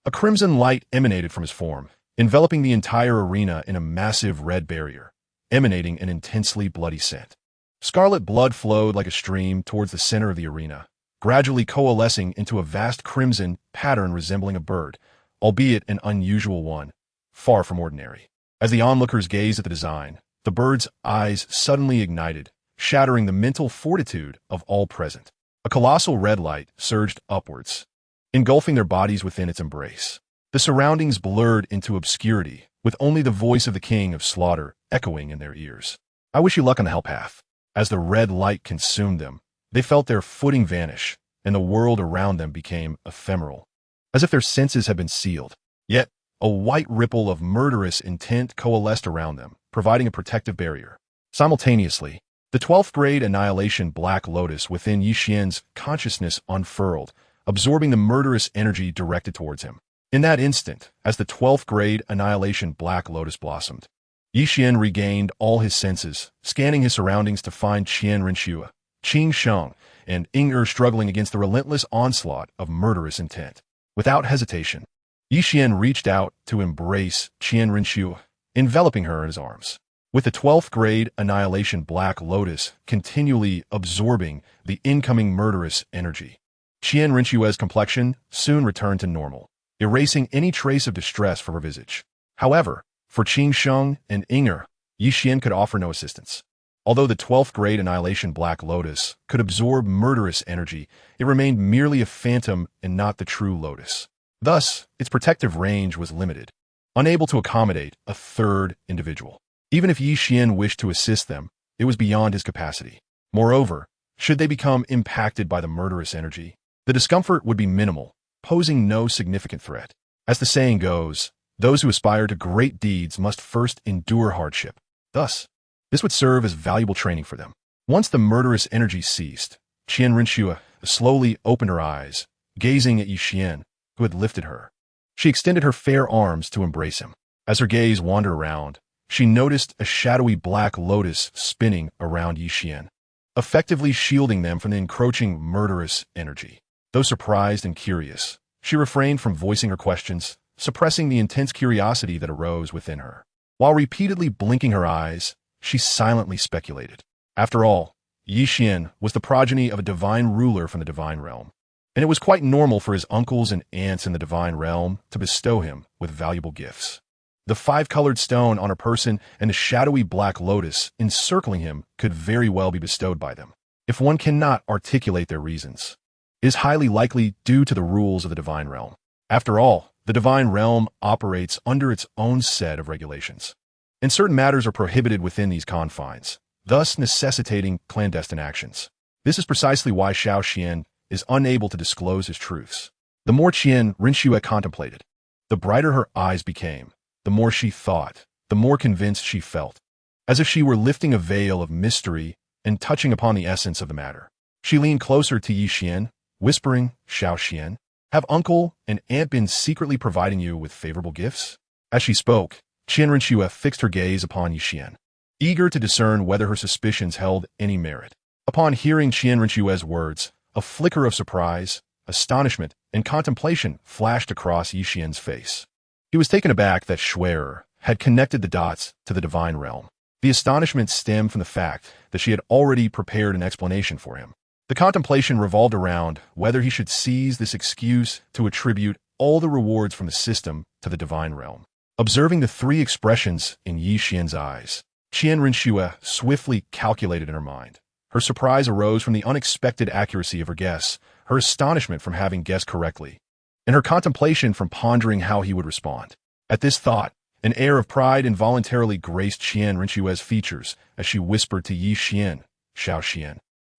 a crimson light emanated from his form, enveloping the entire arena in a massive red barrier, emanating an intensely bloody scent. Scarlet blood flowed like a stream towards the center of the arena, gradually coalescing into a vast crimson pattern resembling a bird, albeit an unusual one, far from ordinary. As the onlookers gazed at the design, the bird's eyes suddenly ignited, shattering the mental fortitude of all present. A colossal red light surged upwards, engulfing their bodies within its embrace. The surroundings blurred into obscurity, with only the voice of the King of Slaughter echoing in their ears. I wish you luck on the Hell Path. As the red light consumed them, they felt their footing vanish, and the world around them became ephemeral, as if their senses had been sealed. Yet, a white ripple of murderous intent coalesced around them, providing a protective barrier. Simultaneously, the 12th grade annihilation Black Lotus within Yi Qian's consciousness unfurled, absorbing the murderous energy directed towards him. In that instant, as the 12th grade annihilation Black Lotus blossomed, Yi Qian regained all his senses, scanning his surroundings to find Qian Renshue, Qing Sheng, and Inger struggling against the relentless onslaught of murderous intent. Without hesitation, Yi Qian reached out to embrace Qian Renshue, enveloping her in his arms. With the 12th grade annihilation Black Lotus continually absorbing the incoming murderous energy, Qian Renshue's complexion soon returned to normal, erasing any trace of distress from her visage. However, for Qing Sheng and Inger, Yi Qian could offer no assistance. Although the 12th grade annihilation Black Lotus could absorb murderous energy, it remained merely a phantom and not the true Lotus. Thus, its protective range was limited, unable to accommodate a third individual. Even if Yi Qian wished to assist them, it was beyond his capacity. Moreover, should they become impacted by the murderous energy, the discomfort would be minimal, posing no significant threat. As the saying goes, those who aspire to great deeds must first endure hardship. Thus, this would serve as valuable training for them. Once the murderous energy ceased, Qian Renshue slowly opened her eyes, gazing at Yi Qian, who had lifted her. She extended her fair arms to embrace him. As her gaze wandered around, she noticed a shadowy black lotus spinning around Qian, effectively shielding them from the encroaching murderous energy. Though surprised and curious, she refrained from voicing her questions, suppressing the intense curiosity that arose within her. While repeatedly blinking her eyes, she silently speculated. After all, Qian was the progeny of a divine ruler from the divine realm, and it was quite normal for his uncles and aunts in the divine realm to bestow him with valuable gifts. The five-colored stone on her person and the shadowy black lotus encircling him could very well be bestowed by them. If one cannot articulate their reasons, it is highly likely due to the rules of the divine realm. After all, the divine realm operates under its own set of regulations, and certain matters are prohibited within these confines, thus necessitating clandestine actions. This is precisely why Xiao Qian is unable to disclose his truths. The more Qian Rinxue contemplated, the brighter her eyes became. The more she thought, the more convinced she felt, as if she were lifting a veil of mystery and touching upon the essence of the matter. She leaned closer to Qian, whispering, "Xiao Qian, have uncle and aunt been secretly providing you with favorable gifts?" As she spoke, Qian Rinxue fixed her gaze upon Qian, eager to discern whether her suspicions held any merit. Upon hearing Qian Rinxue's words, a flicker of surprise, astonishment, and contemplation flashed across Qian's face. He was taken aback that Schwerer had connected the dots to the divine realm. The astonishment stemmed from the fact that she had already prepared an explanation for him. The contemplation revolved around whether he should seize this excuse to attribute all the rewards from the system to the divine realm. Observing the three expressions in Qian's eyes, Qian Rinxue swiftly calculated in her mind. Her surprise arose from the unexpected accuracy of her guess, her astonishment from having guessed correctly, and her contemplation from pondering how he would respond. At this thought, an air of pride involuntarily graced Qian Rinxue's features as she whispered to Qian, "Xiao Qian,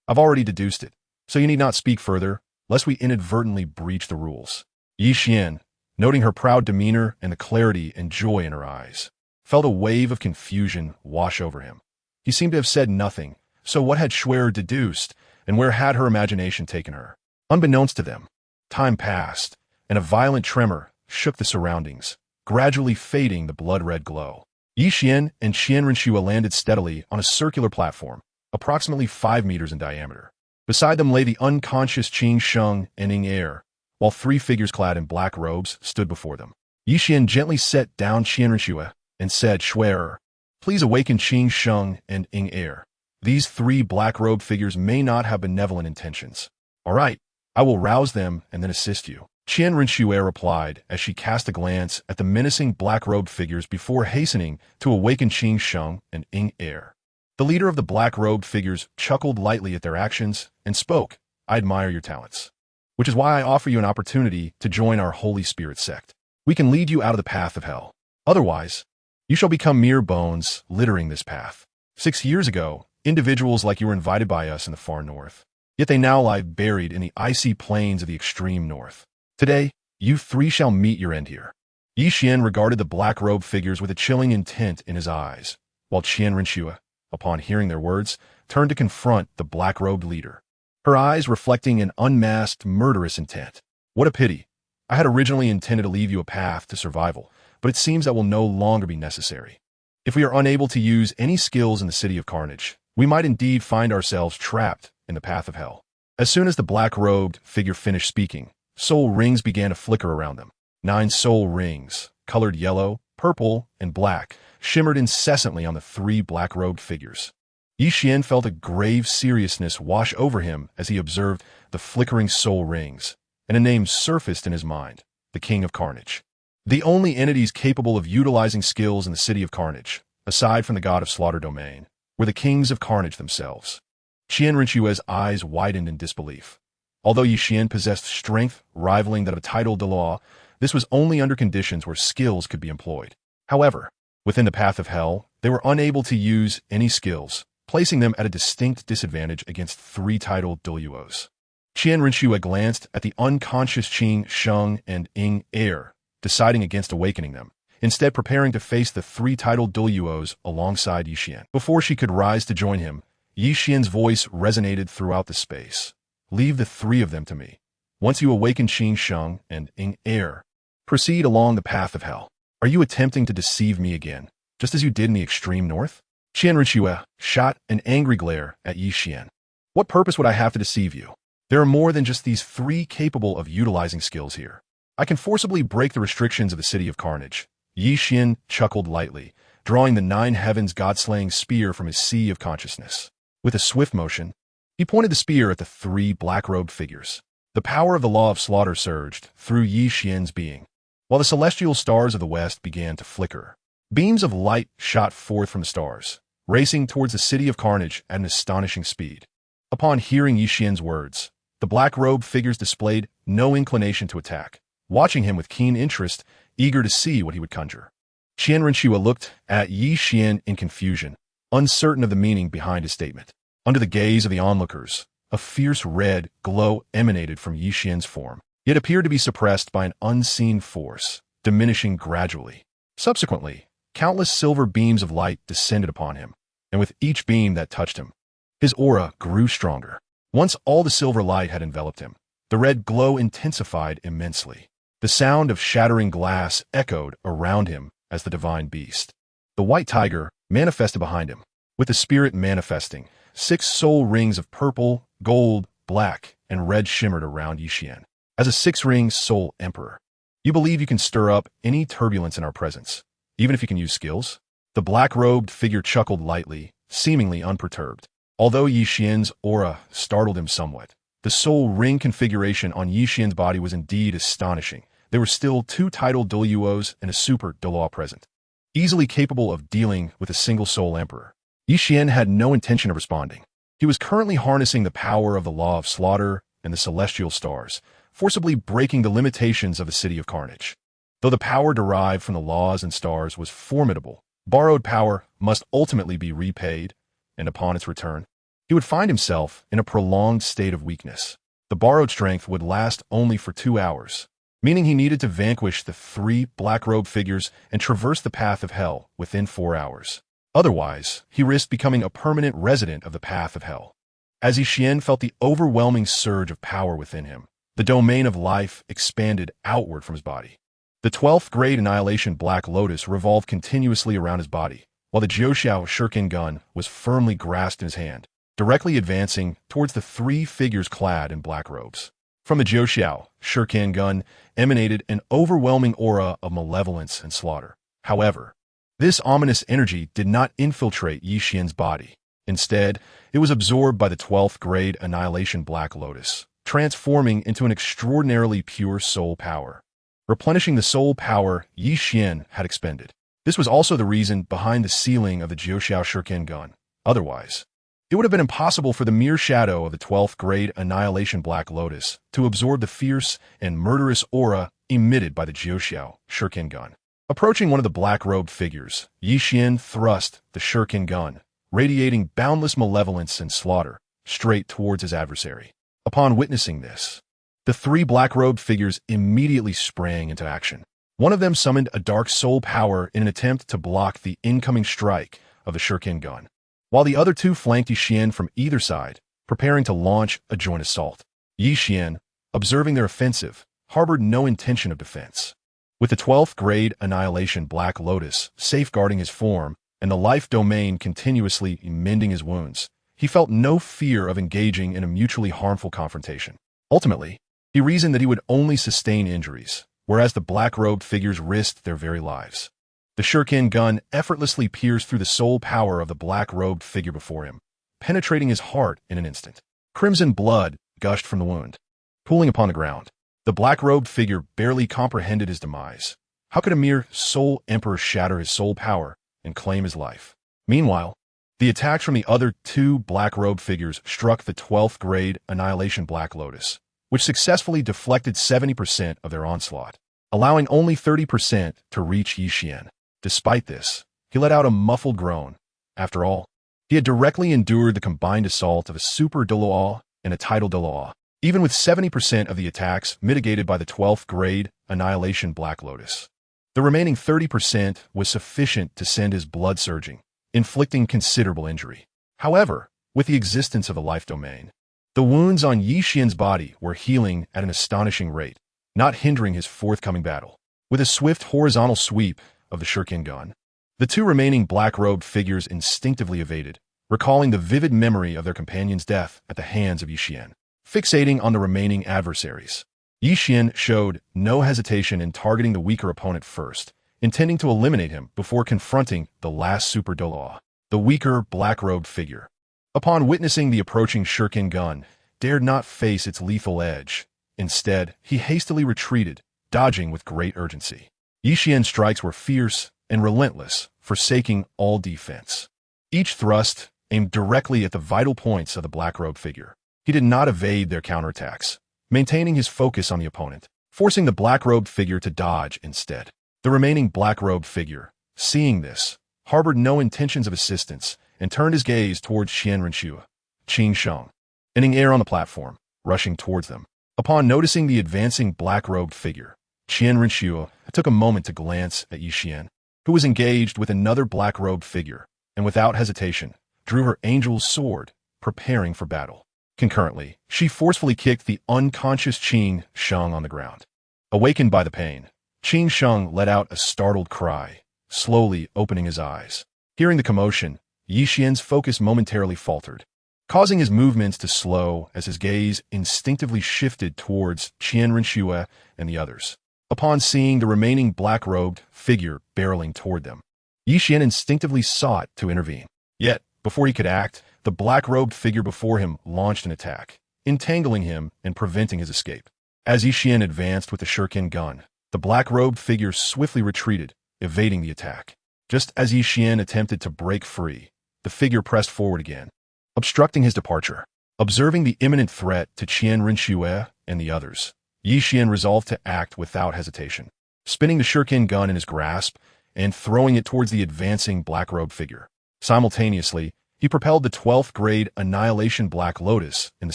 I've already deduced it, so you need not speak further, lest we inadvertently breach the rules." Qian, noting her proud demeanor and the clarity and joy in her eyes, felt a wave of confusion wash over him. He seemed to have said nothing, so what had Schwerer deduced, and where had her imagination taken her? Unbeknownst to them, time passed, and a violent tremor shook the surroundings, gradually fading the blood-red glow. Qian and Qian Rinxue landed steadily on a circular platform, approximately 5 meters in diameter. Beside them lay the unconscious Qing Sheng and Ing Er, while three figures clad in black robes stood before them. Qian gently set down Qian Rinxue and said, "Schwerer, please awaken Qing Sheng and Ing Er. These three black-robed figures may not have benevolent intentions. All right, I will rouse them and then assist you." Qian Rinxue replied as she cast a glance at the menacing black-robed figures before hastening to awaken Qing Sheng and Ing Er. The leader of the black-robed figures chuckled lightly at their actions and spoke, "I admire your talents, which is why I offer you an opportunity to join our Holy Spirit sect. We can lead you out of the path of hell. Otherwise, you shall become mere bones littering this path. 6 years ago, individuals like you were invited by us in the far north, yet they now lie buried in the icy plains of the extreme north. Today, you three shall meet your end here." Qian regarded the black-robed figures with a chilling intent in his eyes, while Qian Rinxue, upon hearing their words, turned to confront the black-robed leader, her eyes reflecting an unmasked, murderous intent. "What a pity. I had originally intended to leave you a path to survival, but it seems that will no longer be necessary. If we are unable to use any skills in the City of Carnage, we might indeed find ourselves trapped in the path of hell." As soon as the black-robed figure finished speaking, soul rings began to flicker around them. 9 soul rings, colored yellow, purple, and black, shimmered incessantly on the three black-robed figures. Qian felt a grave seriousness wash over him as he observed the flickering soul rings, and a name surfaced in his mind, the King of Carnage. The only entities capable of utilizing skills in the City of Carnage, aside from the god of Slaughter Domain, were the Kings of Carnage themselves. Qian Rinxue's eyes widened in disbelief. Although Qian possessed strength rivaling that of a title Dalu, this was only under conditions where skills could be employed. However, within the path of hell, they were unable to use any skills, placing them at a distinct disadvantage against three-titled Douluos. Qian Rinxue glanced at the unconscious Qing Sheng and Ing Er, deciding against awakening them, instead preparing to face the three-titled Douluos alongside Qian. Before she could rise to join him, Qian's voice resonated throughout the space. "Leave the three of them to me. Once you awaken Qing Sheng and Ing Er, Proceed along the path of hell. Are you attempting to deceive me again, just as you did in the extreme north? Qian Renshue shot an angry glare at Yi Xian. What purpose would I have to deceive you? There are more than just these three capable of utilizing skills here. I can forcibly break the restrictions of the City of Carnage. Yi Xian chuckled lightly, drawing the Nine Heavens God-slaying spear from his sea of consciousness. With a swift motion, he pointed the spear at the three black-robed figures. The power of the law of slaughter surged through Yi Xian's being, while the celestial stars of the west began to flicker. Beams of light shot forth from the stars, racing towards the City of Carnage at an astonishing speed. Upon hearing Yi Xian's words, the black-robed figures displayed no inclination to attack, watching him with keen interest, eager to see what he would conjure. Qian Renshue looked at Yi Xian in confusion, uncertain of the meaning behind his statement. Under the gaze of the onlookers, a fierce red glow emanated from Yi Xian's form, yet appeared to be suppressed by an unseen force, diminishing gradually. Subsequently, countless silver beams of light descended upon him, and with each beam that touched him, his aura grew stronger. Once all the silver light had enveloped him, the red glow intensified immensely. The sound of shattering glass echoed around him as the divine beast, the white tiger, manifested behind him. With the spirit manifesting, 6 soul rings of purple, gold, black, and red shimmered around Yi Xian. As a 6-ring soul emperor, you believe you can stir up any turbulence in our presence, even if you can use skills? The black-robed figure chuckled lightly, seemingly unperturbed. Although Yi Xian's aura startled him somewhat, the soul ring configuration on Yi Xian's body was indeed astonishing. There were still 2 titled Douluos and a super Douluo present, easily capable of dealing with a single soul emperor. Yi Xian had no intention of responding. He was currently harnessing the power of the law of slaughter and the celestial stars, forcibly breaking the limitations of the City of Carnage. Though the power derived from the laws and stars was formidable, borrowed power must ultimately be repaid, and upon its return, he would find himself in a prolonged state of weakness. The borrowed strength would last only for 2 hours, meaning he needed to vanquish the 3 black-robed figures and traverse the path of hell within 4 hours. Otherwise, he risked becoming a permanent resident of the path of hell. As Yi Xian felt the overwhelming surge of power within him, the domain of life expanded outward from his body. The 12th grade Annihilation Black Lotus revolved continuously around his body, while the Jiuxiao Shuriken gun was firmly grasped in his hand, directly advancing towards the 3 figures clad in black robes. From the Jiuxiao Shuriken gun emanated an overwhelming aura of malevolence and slaughter. However, this ominous energy did not infiltrate Yi Xian's body. Instead, it was absorbed by the 12th grade Annihilation Black Lotus, transforming into an extraordinarily pure soul power, replenishing the soul power Yi Xian had expended. This was also the reason behind the sealing of the Jiuxiao Shuriken gun. Otherwise, it would have been impossible for the mere shadow of the 12th grade Annihilation Black Lotus to absorb the fierce and murderous aura emitted by the Jiuxiao Shuriken gun. Approaching one of the black-robed figures, Yi Xian thrust the Shuriken gun, radiating boundless malevolence and slaughter, straight towards his adversary. Upon witnessing this, the 3 black-robed figures immediately sprang into action. One of them summoned a dark soul power in an attempt to block the incoming strike of the Shuriken gun, while the other 2 flanked Yi Xian from either side, preparing to launch a joint assault. Yi Xian, observing their offensive, harbored no intention of defense. With the 12th grade Annihilation Black Lotus safeguarding his form and the life domain continuously mending his wounds, he felt no fear of engaging in a mutually harmful confrontation. Ultimately, he reasoned that he would only sustain injuries, whereas the black-robed figures risked their very lives. The Shuriken gun effortlessly pierced through the soul power of the black-robed figure before him, penetrating his heart in an instant. Crimson blood gushed from the wound, pooling upon the ground. The black-robed figure barely comprehended his demise. How could a mere soul emperor shatter his soul power and claim his life? Meanwhile, the attacks from the other 2 black-robed figures struck the 12th grade Annihilation Black Lotus, which successfully deflected 70% of their onslaught, allowing only 30% to reach Yi Xian. Despite this, he let out a muffled groan. After all, he had directly endured the combined assault of a super Douluo and a title Douluo, even with 70% of the attacks mitigated by the 12th grade Annihilation Black Lotus. The remaining 30% was sufficient to send his blood surging, inflicting considerable injury. However, with the existence of a life domain, the wounds on Yi Xian's body were healing at an astonishing rate, not hindering his forthcoming battle. with a swift horizontal sweep of the shuriken gun. The two remaining black-robed figures instinctively evaded, recalling the vivid memory of their companion's death at the hands of Qian. Fixating on the remaining adversaries, Qian showed no hesitation in targeting the weaker opponent first, intending to eliminate him before confronting the last super Douluo, the weaker black-robed figure. Upon witnessing the approaching shuriken gun, dared not face its lethal edge. Instead, he hastily retreated, dodging with great urgency. Qian's strikes were fierce and relentless, forsaking all defense. Each thrust aimed directly at the vital points of the black-robed figure. He did not evade their counterattacks, maintaining his focus on the opponent, forcing the black-robed figure to dodge instead. The remaining black-robed figure, seeing this, harbored no intentions of assistance and turned his gaze towards Qian Renshua, Qin Sheng, ending air on the platform, rushing towards them. Upon noticing the advancing black-robed figure, Qian Renshua took a moment to glance at Qian, who was engaged with another black-robed figure, and without hesitation, drew her angel's sword, preparing for battle. Concurrently, she forcefully kicked the unconscious Qin Sheng on the ground. Awakened by the pain, Qin Sheng let out a startled cry, slowly opening his eyes. Hearing the commotion, Qian's focus momentarily faltered, causing his movements to slow as his gaze instinctively shifted towards Qian Renshua and the others. Upon seeing the remaining black-robed figure barreling toward them, Qian instinctively sought to intervene. Yet, before he could act, the black-robed figure before him launched an attack, entangling him and preventing his escape. As Qian advanced with the shuriken gun, the black-robed figure swiftly retreated, evading the attack. Just as Qian attempted to break free, the figure pressed forward again, obstructing his departure. Observing the imminent threat to Qian Renshua and the others, Qian resolved to act without hesitation, spinning the shuriken gun in his grasp and throwing it towards the advancing black-robed figure. Simultaneously, he propelled the 12th grade Annihilation Black Lotus in the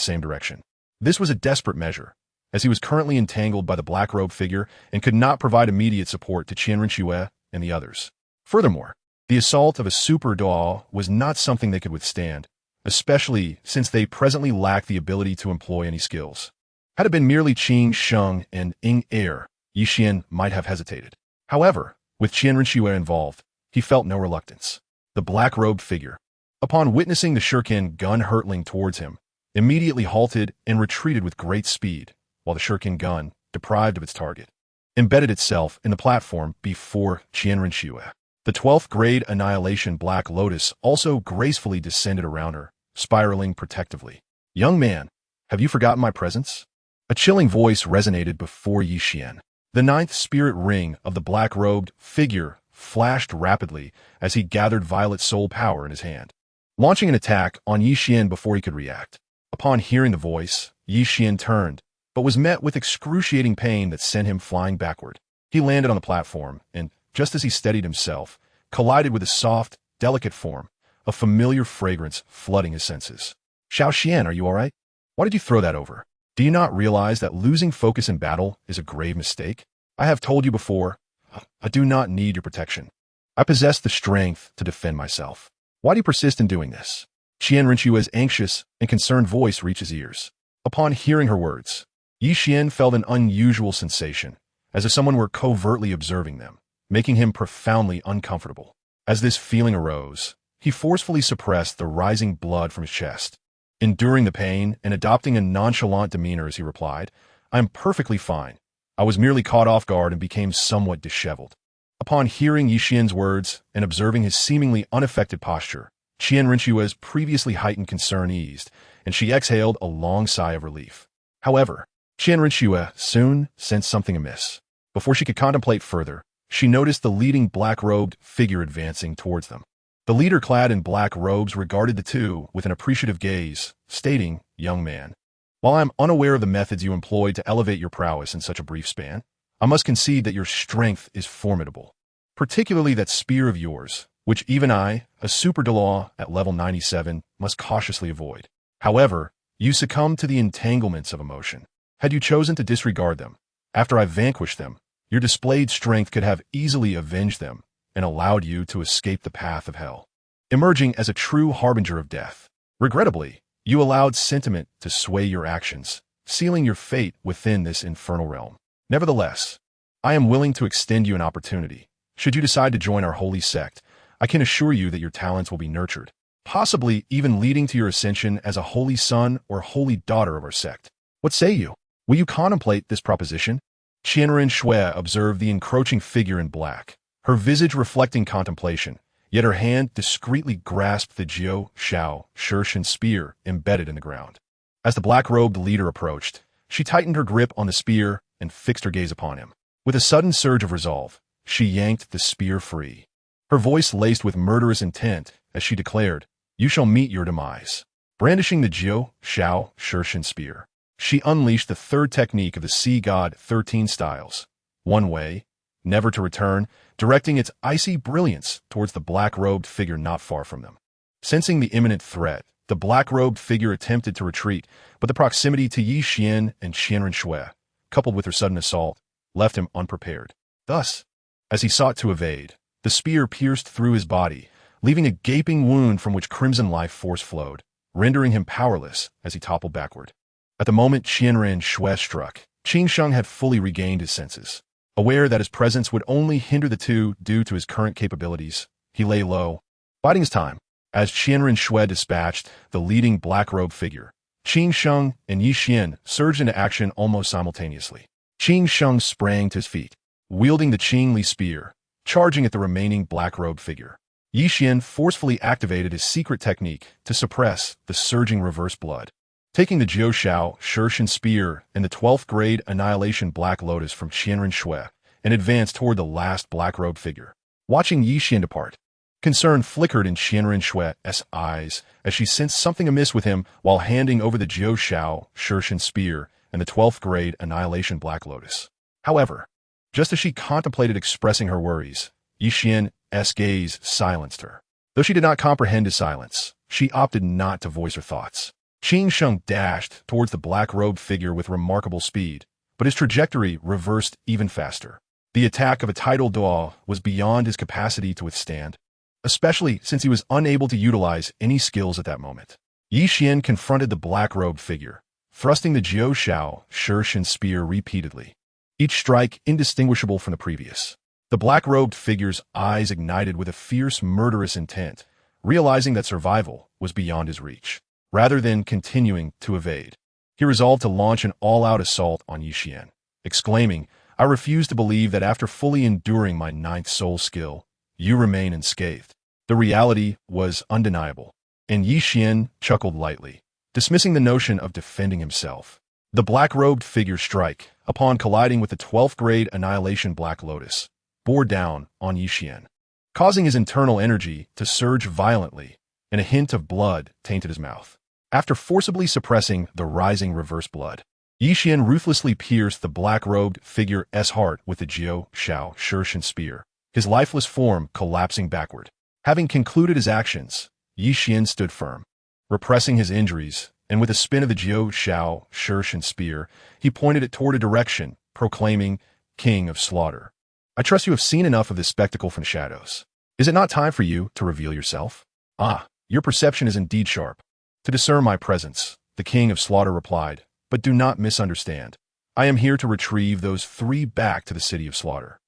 same direction. This was a desperate measure, as he was currently entangled by the black-robed figure and could not provide immediate support to Qian Renshua and the others. Furthermore, the assault of a super Douluo was not something they could withstand, especially since they presently lacked the ability to employ any skills. Had it been merely Qin Sheng and Ing Er, Qian might have hesitated. However, with Qian Renshua involved, he felt no reluctance. The black-robed figure, upon witnessing the shuriken gun hurtling towards him, immediately halted and retreated with great speed, while the shuriken gun, deprived of its target, embedded itself in the platform before Qian Renshua. The 12th grade Annihilation Black Lotus also gracefully descended around her, spiraling protectively. "Young man, have you forgotten my presence?" A chilling voice resonated before Qian. The 9th spirit ring of the black-robed figure flashed rapidly as he gathered violet soul power in his hand, launching an attack on Qian before he could react. Upon hearing the voice, Qian turned, but was met with excruciating pain that sent him flying backward. He landed on the platform and, just as he steadied himself, collided with a soft, delicate form, a familiar fragrance flooding his senses. "Xiao Qian, are you all right? Why did you throw that over? Do you not realize that losing focus in battle is a grave mistake? I have told you before, I do not need your protection. I possess the strength to defend myself. Why do you persist in doing this?" Qian Renshua's anxious and concerned voice reached his ears. Upon hearing her words, Qian felt an unusual sensation, as if someone were covertly observing them, making him profoundly uncomfortable. As this feeling arose, he forcefully suppressed the rising blood from his chest. Enduring the pain and adopting a nonchalant demeanor as he replied, "I am perfectly fine. I was merely caught off guard and became somewhat disheveled." Upon hearing Qian's words and observing his seemingly unaffected posture, Qian Renshua's previously heightened concern eased, and she exhaled a long sigh of relief. However, Qian Renshua soon sensed something amiss. Before she could contemplate further, she noticed the leading black-robed figure advancing towards them. The leader clad in black robes regarded the two with an appreciative gaze, stating, "Young man, while I am unaware of the methods you employed to elevate your prowess in such a brief span, I must concede that your strength is formidable, particularly that spear of yours, which even I, a super Douluo at level 97, must cautiously avoid. However, you succumb to the entanglements of emotion. Had you chosen to disregard them, after I vanquished them, your displayed strength could have easily avenged them and allowed you to escape the path of hell, emerging as a true harbinger of death. Regrettably, you allowed sentiment to sway your actions, sealing your fate within this infernal realm. Nevertheless, I am willing to extend you an opportunity. Should you decide to join our holy sect, I can assure you that your talents will be nurtured, possibly even leading to your ascension as a holy son or holy daughter of our sect. What say you? Will you contemplate this proposition? Qian Shui observed the encroaching figure in black, her visage reflecting contemplation, yet her hand discreetly grasped the Jiu, Shao, Shirshan spear embedded in the ground. As the black-robed leader approached, she tightened her grip on the spear and fixed her gaze upon him. With a sudden surge of resolve, she yanked the spear free. Her voice laced with murderous intent as she declared, "You shall meet your demise." Brandishing the Jiu, Shao, Shirshan spear, she unleashed the third technique of the Sea God 13 styles. One way, never to return, directing its icy brilliance towards the black-robed figure not far from them. Sensing the imminent threat, the black-robed figure attempted to retreat, but the proximity to Yi Xian and Qian Shui, coupled with her sudden assault, left him unprepared. Thus, as he sought to evade, the spear pierced through his body, leaving a gaping wound from which crimson life force flowed, rendering him powerless as he toppled backward. At the moment Qian Shui struck, Qin Sheng had fully regained his senses. Aware that his presence would only hinder the two due to his current capabilities, he lay low, biding his time. As Qian Shui dispatched the leading black-robed figure, Qin Sheng and Yi Xian surged into action almost simultaneously. Qin Sheng sprang to his feet, wielding the Qing Li spear, charging at the remaining black-robed figure. Yi Xian forcefully activated his secret technique to suppress the surging reverse blood. Taking the Jiu Shao Shirshan spear and the 12th grade Annihilation Black Lotus from Qian Shui and advanced toward the last black-robed figure. Watching Yi Xian depart, concern flickered in Qian Shui's eyes as she sensed something amiss with him while handing over the Jiu Shao Shirshan spear and the 12th grade Annihilation Black Lotus. However, just as she contemplated expressing her worries, Yi Xian's gaze silenced her. Though she did not comprehend his silence, she opted not to voice her thoughts. Qin Sheng dashed towards the black-robed figure with remarkable speed, but his trajectory reversed even faster. The attack of a tidal Douluo was beyond his capacity to withstand, especially since he was unable to utilize any skills at that moment. Yi Xian confronted the black-robed figure, thrusting the Jiu Shao Shirshan spear repeatedly, each strike indistinguishable from the previous. The black-robed figure's eyes ignited with a fierce, murderous intent, realizing that survival was beyond his reach. Rather than continuing to evade, he resolved to launch an all-out assault on Yi Xian, exclaiming, "I refuse to believe that after fully enduring my 9th soul skill, you remain unscathed." The reality was undeniable, and Yi Xian chuckled lightly, dismissing the notion of defending himself. The black-robed figure's strike, upon colliding with the 12th grade Annihilation Black Lotus, bore down on Yi Xian, causing his internal energy to surge violently, and a hint of blood tainted his mouth. After forcibly suppressing the rising reverse blood, Yi Xian ruthlessly pierced the black-robed figure's heart with the Jiu Shao Shirshan spear, his lifeless form collapsing backward. Having concluded his actions, Yi Xian stood firm, repressing his injuries, and with a spin of the Jiu Shao Shirshan spear, he pointed it toward a direction, proclaiming, "King of Slaughter, I trust you have seen enough of this spectacle from the shadows. Is it not time for you to reveal yourself?" "Ah, your perception is indeed sharp. To discern my presence," the King of Slaughter replied, "but do not misunderstand. I am here to retrieve those 3 back to the City of Slaughter.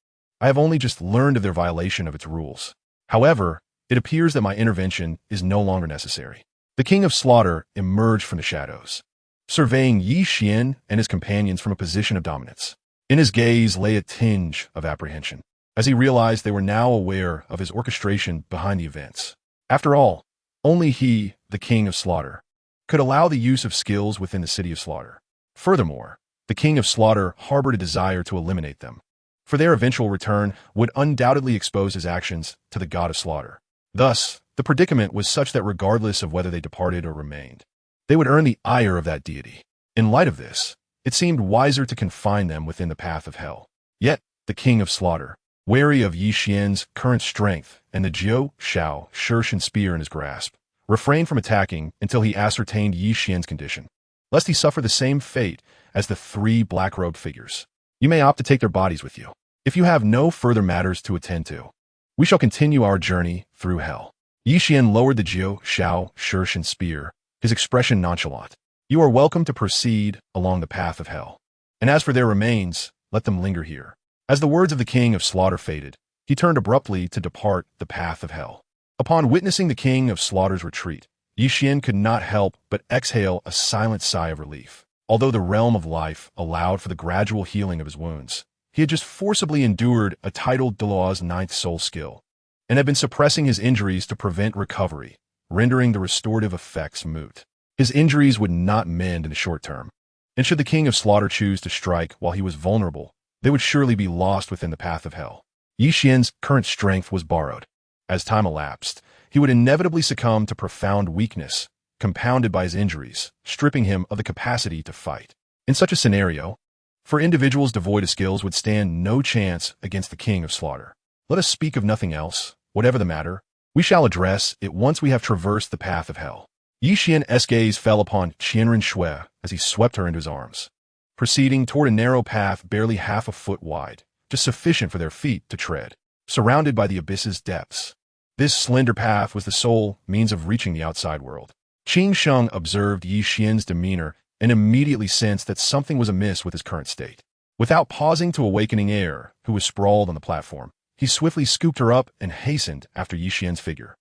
I have only just learned of their violation of its rules. However, it appears that my intervention is no longer necessary." The King of Slaughter emerged from the shadows, surveying Yi Xian and his companions from a position of dominance. In his gaze lay a tinge of apprehension, as he realized they were now aware of his orchestration behind the events. After all, only he, the King of Slaughter, could allow the use of skills within the City of Slaughter. Furthermore, the King of Slaughter harbored a desire to eliminate them, for their eventual return would undoubtedly expose his actions to the God of Slaughter. Thus, the predicament was such that regardless of whether they departed or remained, they would earn the ire of that deity. In light of this, it seemed wiser to confine them within the path of hell. Yet, the King of Slaughter, wary of Yi Xian's current strength and the Jiu Shao Shirshan spear in his grasp, refrained from attacking until he ascertained Yi Xian's condition, lest he suffer the same fate as the 3 black-robed figures. "You may opt to take their bodies with you. If you have no further matters to attend to, we shall continue our journey through hell." Yi Xian lowered the Jiu Shao Shirshan spear, his expression nonchalant. "You are welcome to proceed along the path of hell. And as for their remains, let them linger here. As the words of the king of slaughter faded, he turned abruptly to depart the path of hell. Upon witnessing the king of slaughter's retreat, Qian could not help but exhale a silent sigh of relief. Although the realm of life allowed for the gradual healing of his wounds, he had just forcibly endured a titled Daluo's ninth soul skill, and had been suppressing his injuries to prevent recovery, rendering the restorative effects moot. His injuries would not mend in the short term, and should the king of slaughter choose to strike while he was vulnerable, they would surely be lost within the path of hell. Qian's current strength was borrowed. As time elapsed, he would inevitably succumb to profound weakness, compounded by his injuries, stripping him of the capacity to fight. In such a scenario, for individuals devoid of skills would stand no chance against the king of slaughter. Let us speak of nothing else. Whatever the matter, we shall address it once we have traversed the path of hell. Qian's gaze fell upon Qian Shui as he swept her into his arms, proceeding toward a narrow path barely half a foot wide, just sufficient for their feet to tread, surrounded by the abyss's depths. This slender path was the sole means of reaching the outside world. Qing Sheng observed Qian's demeanor and immediately sensed that something was amiss with his current state. Without pausing to awakening heir, who was sprawled on the platform, he swiftly scooped her up and hastened after Qian's figure.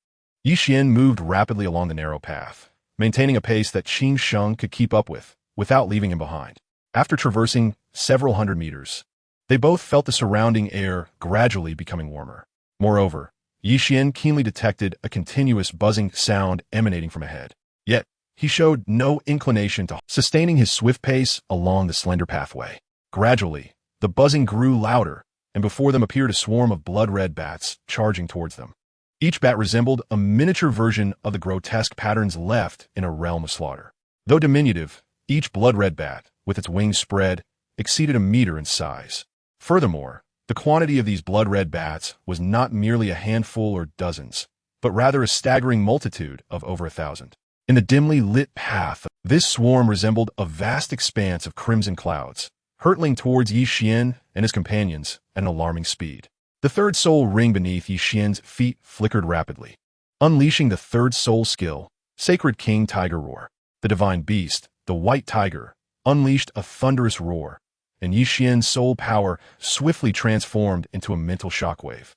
Qian moved rapidly along the narrow path, maintaining a pace that Qing Sheng could keep up with, without leaving him behind. After traversing several hundred meters, they both felt the surrounding air gradually becoming warmer. Moreover, Qian keenly detected a continuous buzzing sound emanating from ahead. Yet, he showed no inclination to sustaining his swift pace along the slender pathway. Gradually, the buzzing grew louder, and before them appeared a swarm of blood-red bats charging towards them. Each bat resembled a miniature version of the grotesque patterns left in a realm of slaughter. Though diminutive, each blood-red bat, with its wings spread, exceeded a meter in size. Furthermore, the quantity of these blood-red bats was not merely a handful or dozens, but rather a staggering multitude of over 1,000. In the dimly lit path, this swarm resembled a vast expanse of crimson clouds, hurtling towards Qian and his companions at an alarming speed. The third soul ring beneath Qian's feet flickered rapidly, unleashing the third soul skill, Sacred King Tiger Roar. The divine beast, the white tiger, unleashed a thunderous roar, and Qian's soul power swiftly transformed into a mental shockwave,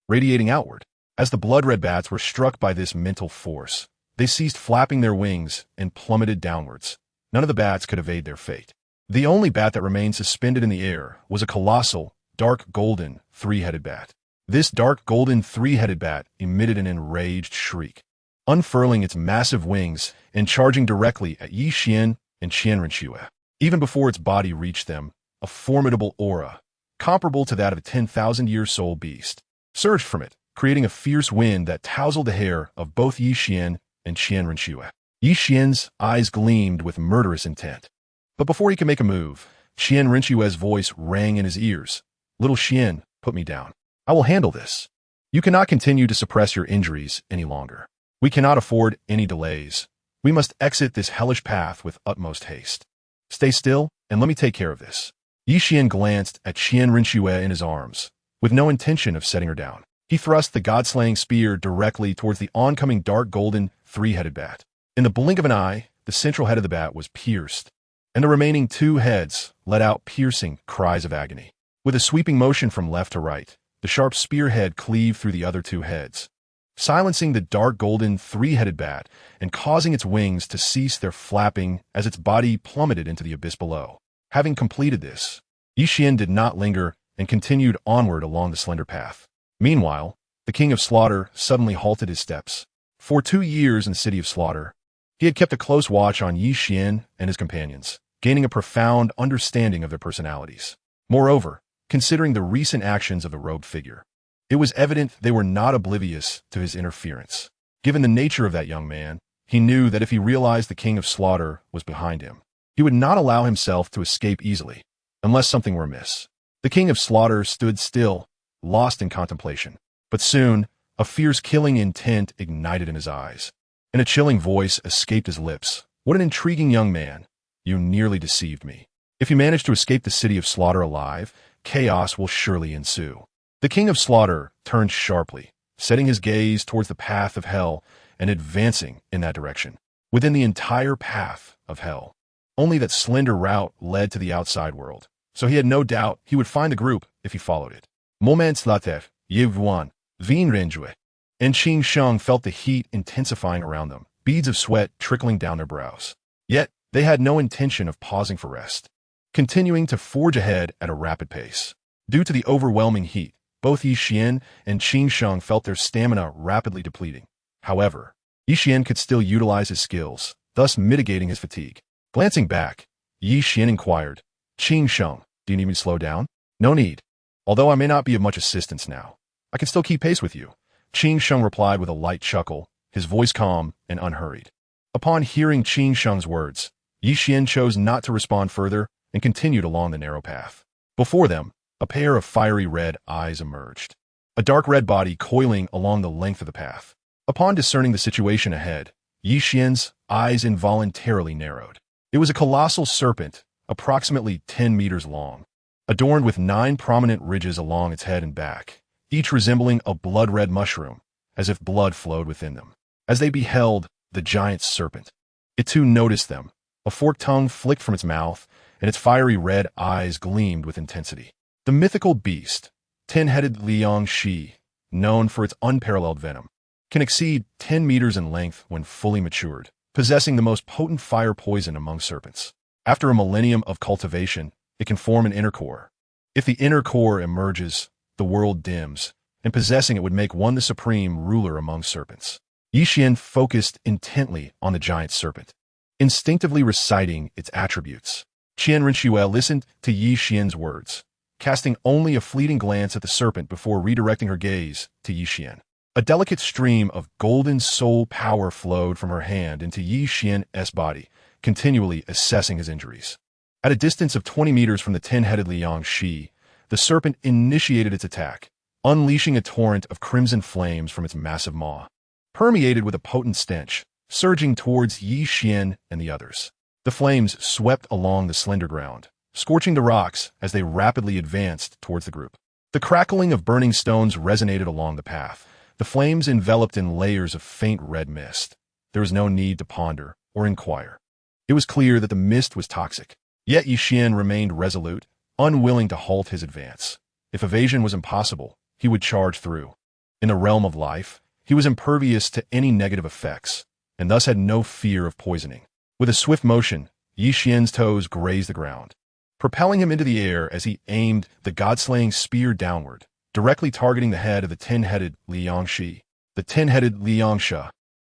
radiating outward. As the blood-red bats were struck by this mental force, they ceased flapping their wings and plummeted downwards. None of the bats could evade their fate. The only bat that remained suspended in the air was a colossal, dark golden, three-headed bat. This dark golden three-headed bat emitted an enraged shriek, unfurling its massive wings and charging directly at Qian and Qian Shui. Even before its body reached them, a formidable aura, comparable to that of a 10,000-year soul beast, surged from it, creating a fierce wind that tousled the hair of both Qian and Qian Shui. Qian's eyes gleamed with murderous intent. But before he could make a move, Qian Shui's voice rang in his ears. "Little Qian, put me down. I will handle this. You cannot continue to suppress your injuries any longer. We cannot afford any delays. We must exit this hellish path with utmost haste. Stay still, and let me take care of this." Qian glanced at Qian Shui in his arms, with no intention of setting her down. He thrust the god-slaying spear directly towards the oncoming dark golden, three-headed bat. In the blink of an eye, the central head of the bat was pierced, and the remaining two heads let out piercing cries of agony. With a sweeping motion from left to right, the sharp spearhead cleaved through the other two heads, silencing the dark golden, three-headed bat and causing its wings to cease their flapping as its body plummeted into the abyss below. Having completed this, Qian did not linger and continued onward along the slender path. Meanwhile, the king of slaughter suddenly halted his steps. For 2 years in the city of slaughter, he had kept a close watch on Qian and his companions, gaining a profound understanding of their personalities. Moreover, considering the recent actions of the robed figure, it was evident they were not oblivious to his interference. Given the nature of that young man, he knew that if he realized the king of slaughter was behind him, he would not allow himself to escape easily, unless something were amiss. The king of slaughter stood still, lost in contemplation. But soon, a fierce killing intent ignited in his eyes, and a chilling voice escaped his lips. "What an intriguing young man. You nearly deceived me. If you manage to escape the city of slaughter alive, chaos will surely ensue." The king of slaughter turned sharply, setting his gaze towards the path of hell and advancing in that direction. Within the entire path of hell, only that slender route led to the outside world, so he had no doubt he would find the group if he followed it. Moments later, Yuan, Vin Renjue, and Qin Sheng felt the heat intensifying around them, beads of sweat trickling down their brows. Yet, they had no intention of pausing for rest, continuing to forge ahead at a rapid pace. Due to the overwhelming heat, both Yi Xian and Qin Sheng felt their stamina rapidly depleting. However, Yi Xian could still utilize his skills, thus mitigating his fatigue. Glancing back, Yi Xian inquired, Qin Sheng, do you need me to slow down? No need. Although I may not be of much assistance now, I can still keep pace with you. Qin Sheng replied with a light chuckle, his voice calm and unhurried. Upon hearing Qin Sheng's words, Yi Xian chose not to respond further and continued along the narrow path. Before them, a pair of fiery red eyes emerged, a dark red body coiling along the length of the path. Upon discerning the situation ahead, Yi Xian's eyes involuntarily narrowed. It was a colossal serpent, approximately 10 meters long, adorned with 9 prominent ridges along its head and back, each resembling a blood-red mushroom, as if blood flowed within them. As they beheld the giant serpent, it too noticed them. A forked tongue flicked from its mouth, and its fiery red eyes gleamed with intensity. The mythical beast, 10-headed Liang Shi, known for its unparalleled venom, can exceed 10 meters in length when fully matured, possessing the most potent fire poison among serpents. After a millennium of cultivation, it can form an inner core. If the inner core emerges, the world dims, and possessing it would make one the supreme ruler among serpents. Yi Xian focused intently on the giant serpent, instinctively reciting its attributes. Qian Renshue listened to Yi Xian's words, casting only a fleeting glance at the serpent before redirecting her gaze to Yi Xian. A delicate stream of golden soul power flowed from her hand into Yi Xian's body, continually assessing his injuries. At a distance of 20 meters from the 10-headed Liang Shi, the serpent initiated its attack, unleashing a torrent of crimson flames from its massive maw, permeated with a potent stench, surging towards Yi Xian and the others. The flames swept along the slender ground, scorching the rocks as they rapidly advanced towards the group. The crackling of burning stones resonated along the path, the flames enveloped in layers of faint red mist. There was no need to ponder or inquire. It was clear that the mist was toxic. Yet Yi Xian remained resolute, unwilling to halt his advance. If evasion was impossible, he would charge through. In the realm of life, he was impervious to any negative effects, and thus had no fear of poisoning. With a swift motion, Yi Xian's toes grazed the ground, propelling him into the air as he aimed the god-slaying spear downward, directly targeting the head of the 10-headed Liang Shi. The 10-headed Liang Shi,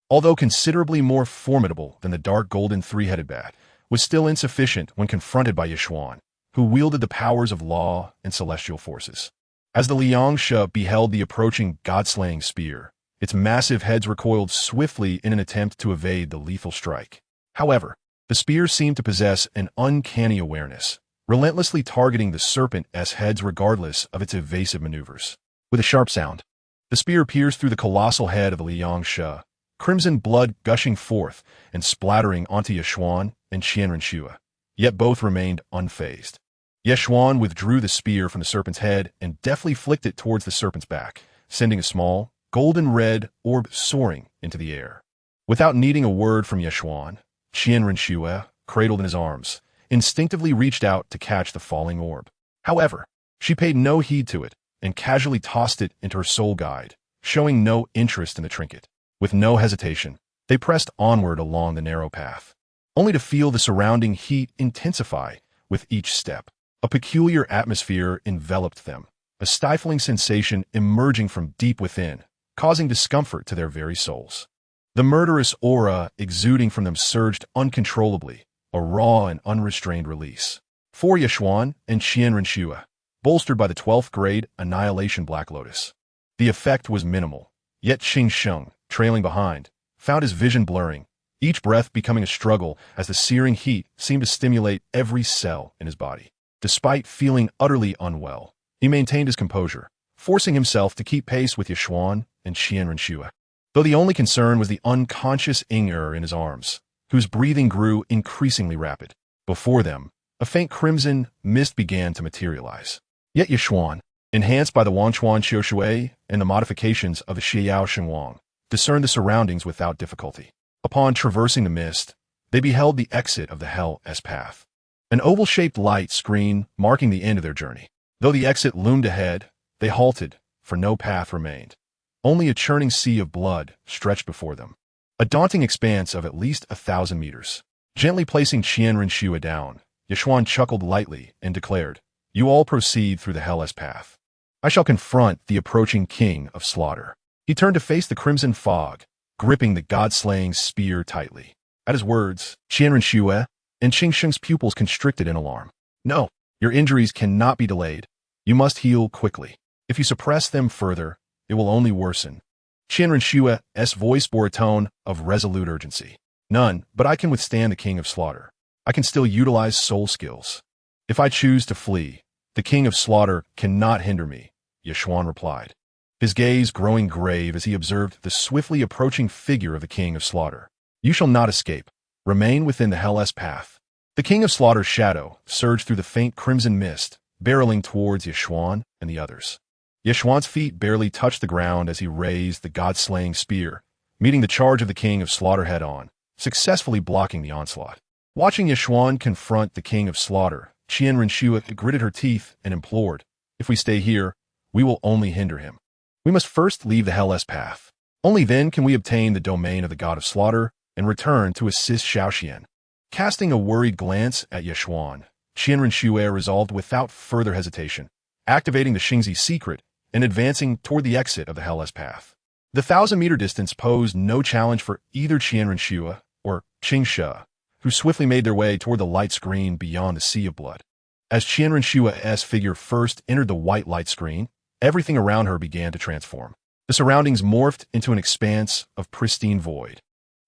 although considerably more formidable than the dark golden 3-headed bat, was still insufficient when confronted by Yishuan, who wielded the powers of law and celestial forces. As the Liang Shi beheld the approaching god-slaying spear, its massive heads recoiled swiftly in an attempt to evade the lethal strike. However, the spear seemed to possess an uncanny awareness, relentlessly targeting the serpent's heads regardless of its evasive maneuvers. With a sharp sound, the spear pierced through the colossal head of the Liang Shi, crimson blood gushing forth and splattering onto Yishuan and Qian Renshue. Yet both remained unfazed. Yishuan withdrew the spear from the serpent's head and deftly flicked it towards the serpent's back, sending a small, golden red orb soaring into the air. Without needing a word from Yishuan, Qian Renshue, cradled in his arms, instinctively reached out to catch the falling orb. However, she paid no heed to it and casually tossed it into her soul guide, showing no interest in the trinket. With no hesitation, they pressed onward along the narrow path, only to feel the surrounding heat intensify with each step. A peculiar atmosphere enveloped them, a stifling sensation emerging from deep within, causing discomfort to their very souls. The murderous aura exuding from them surged uncontrollably, a raw and unrestrained release. For Yishuan and Qian Renshue, bolstered by the 12th grade Annihilation Black Lotus. The effect was minimal, yet Qin Sheng, trailing behind, found his vision blurring, each breath becoming a struggle as the searing heat seemed to stimulate every cell in his body. Despite feeling utterly unwell, he maintained his composure, forcing himself to keep pace with Yishuan and Qian Renshue. Though the only concern was the unconscious Ing'er in his arms, whose breathing grew increasingly rapid. Before them, a faint crimson mist began to materialize. Yet Yishuan, enhanced by the Wangchuan Xiushui and the modifications of the Xiao Shenwang, discerned the surroundings without difficulty. Upon traversing the mist, they beheld the exit of the Hell's path. an oval-shaped light screen marking the end of their journey. Though the exit loomed ahead, they halted, for no path remained. Only a churning sea of blood stretched before them. A daunting expanse of at least 1,000 meters. Gently placing Qian Renshua down, Yeshuan chuckled lightly and declared, "You all proceed through the Hellas path. I shall confront the approaching king of slaughter." He turned to face the crimson fog, gripping the god-slaying spear tightly. At his words, Qian Renshua and Qing Sheng's pupils constricted in alarm. "No, your injuries cannot be delayed. You must heal quickly. If you suppress them further, it will only worsen." Qian Renshua's voice bore a tone of resolute urgency. "None, but I can withstand the king of slaughter. I can still utilize soul skills. If I choose to flee, the king of slaughter cannot hinder me," Yeshuan replied, his gaze growing grave as he observed the swiftly approaching figure of the king of slaughter. "You shall not escape. Remain within the Hellas path." The king of slaughter's shadow surged through the faint crimson mist, barreling towards Yeshuan and the others. Yeshuan's feet barely touched the ground as he raised the god-slaying spear, meeting the charge of the king of slaughter head-on, successfully blocking the onslaught. Watching Yeshuan confront the king of slaughter, Qian Renshua gritted her teeth and implored, "If we stay here, we will only hinder him. We must first leave the Hellas path. Only then can we obtain the domain of the god of slaughter and return to assist Xiaoxian." Casting a worried glance at Yeshuan, Qian Renshua resolved without further hesitation, activating the Xunji secret and advancing toward the exit of the Hellas path. The 1,000-meter distance posed no challenge for either Qian Renshua or Qing Shi, who swiftly made their way toward the light screen beyond the sea of blood. As Qian Renshua's figure first entered the white light screen, everything around her began to transform. The surroundings morphed into an expanse of pristine void,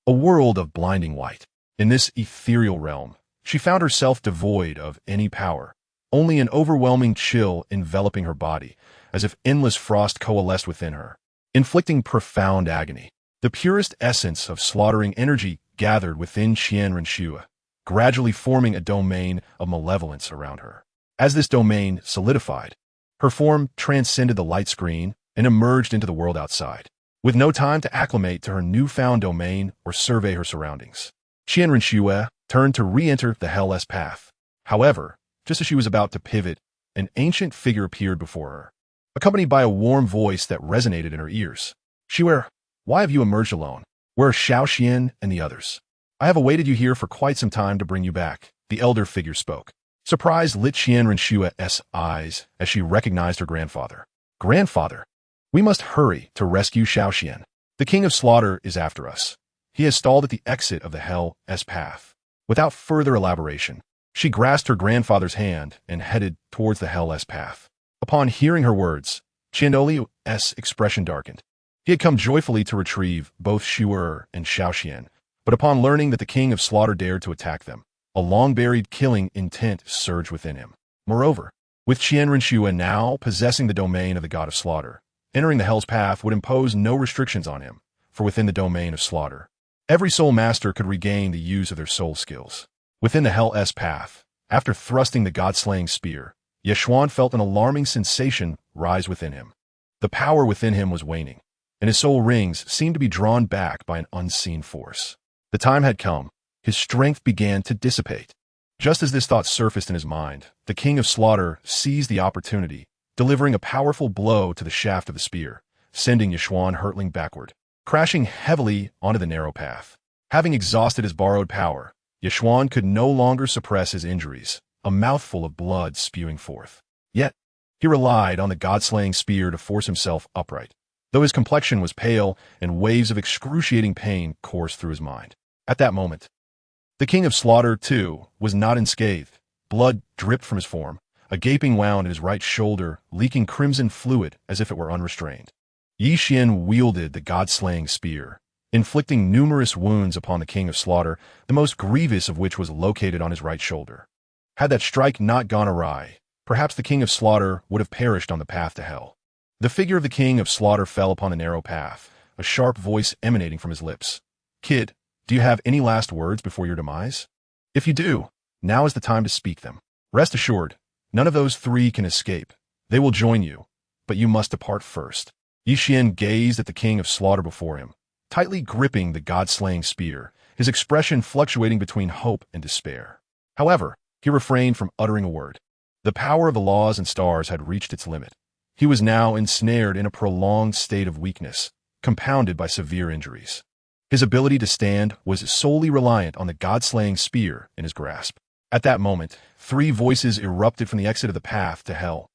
a world of blinding white. In this ethereal realm, she found herself devoid of any power, only an overwhelming chill enveloping her body, as if endless frost coalesced within her, inflicting profound agony. The purest essence of slaughtering energy gathered within Qian Renshua, gradually forming a domain of malevolence around her. As this domain solidified, her form transcended the light screen and emerged into the world outside, with no time to acclimate to her newfound domain or survey her surroundings. Qian Renshua turned to re-enter the Hellas path. However, just as she was about to pivot, an ancient figure appeared before her, accompanied by a warm voice that resonated in her ears. "Shiwer, why have you emerged alone? Where are Xiaoxian and the others? I have awaited you here for quite some time to bring you back," the elder figure spoke. Surprise lit Qian Renshua's eyes as she recognized her grandfather. "Grandfather, we must hurry to rescue Xiaoxian. The king of slaughter is after us. He has stalled at the exit of the Hellas path." Without further elaboration, she grasped her grandfather's hand and headed towards the Hellas path. Upon hearing her words, Qianoliu's expression darkened. He had come joyfully to retrieve both Shiwer and Xiaoxian, but upon learning that the king of slaughter dared to attack them, a long-buried killing intent surged within him. Moreover, with Qian Renshua now possessing the domain of the god of slaughter, entering the Hell's path would impose no restrictions on him, for within the domain of slaughter, every soul master could regain the use of their soul skills. Within the Hell's path, after thrusting the god-slaying spear, Yeshuan felt an alarming sensation rise within him. The power within him was waning, and his soul rings seemed to be drawn back by an unseen force. The time had come. His strength began to dissipate. Just as this thought surfaced in his mind, the king of slaughter seized the opportunity, delivering a powerful blow to the shaft of the spear, sending Yeshuan hurtling backward, crashing heavily onto the narrow path. Having exhausted his borrowed power, Yeshuan could no longer suppress his injuries, a mouthful of blood spewing forth. Yet, he relied on the god-slaying spear to force himself upright, though his complexion was pale and waves of excruciating pain coursed through his mind. At that moment, the king of slaughter, too, was not unscathed. Blood dripped from his form, a gaping wound in his right shoulder, leaking crimson fluid as if it were unrestrained. Yi Xian wielded the god-slaying spear, inflicting numerous wounds upon the king of slaughter, the most grievous of which was located on his right shoulder. Had that strike not gone awry, perhaps the king of slaughter would have perished on the path to hell. The figure of the king of slaughter fell upon the narrow path, a sharp voice emanating from his lips. "Kid, do you have any last words before your demise? If you do, now is the time to speak them. Rest assured, none of those three can escape. They will join you, but you must depart first." Yi Xian gazed at the king of slaughter before him, tightly gripping the god-slaying spear, his expression fluctuating between hope and despair. However, He refrained from uttering a word. The power of the laws and stars had reached its limit. He was now ensnared in a prolonged state of weakness, compounded by severe injuries. His ability to stand was solely reliant on the god-slaying spear in his grasp. At that moment, 3 voices erupted from the exit of the path to hell.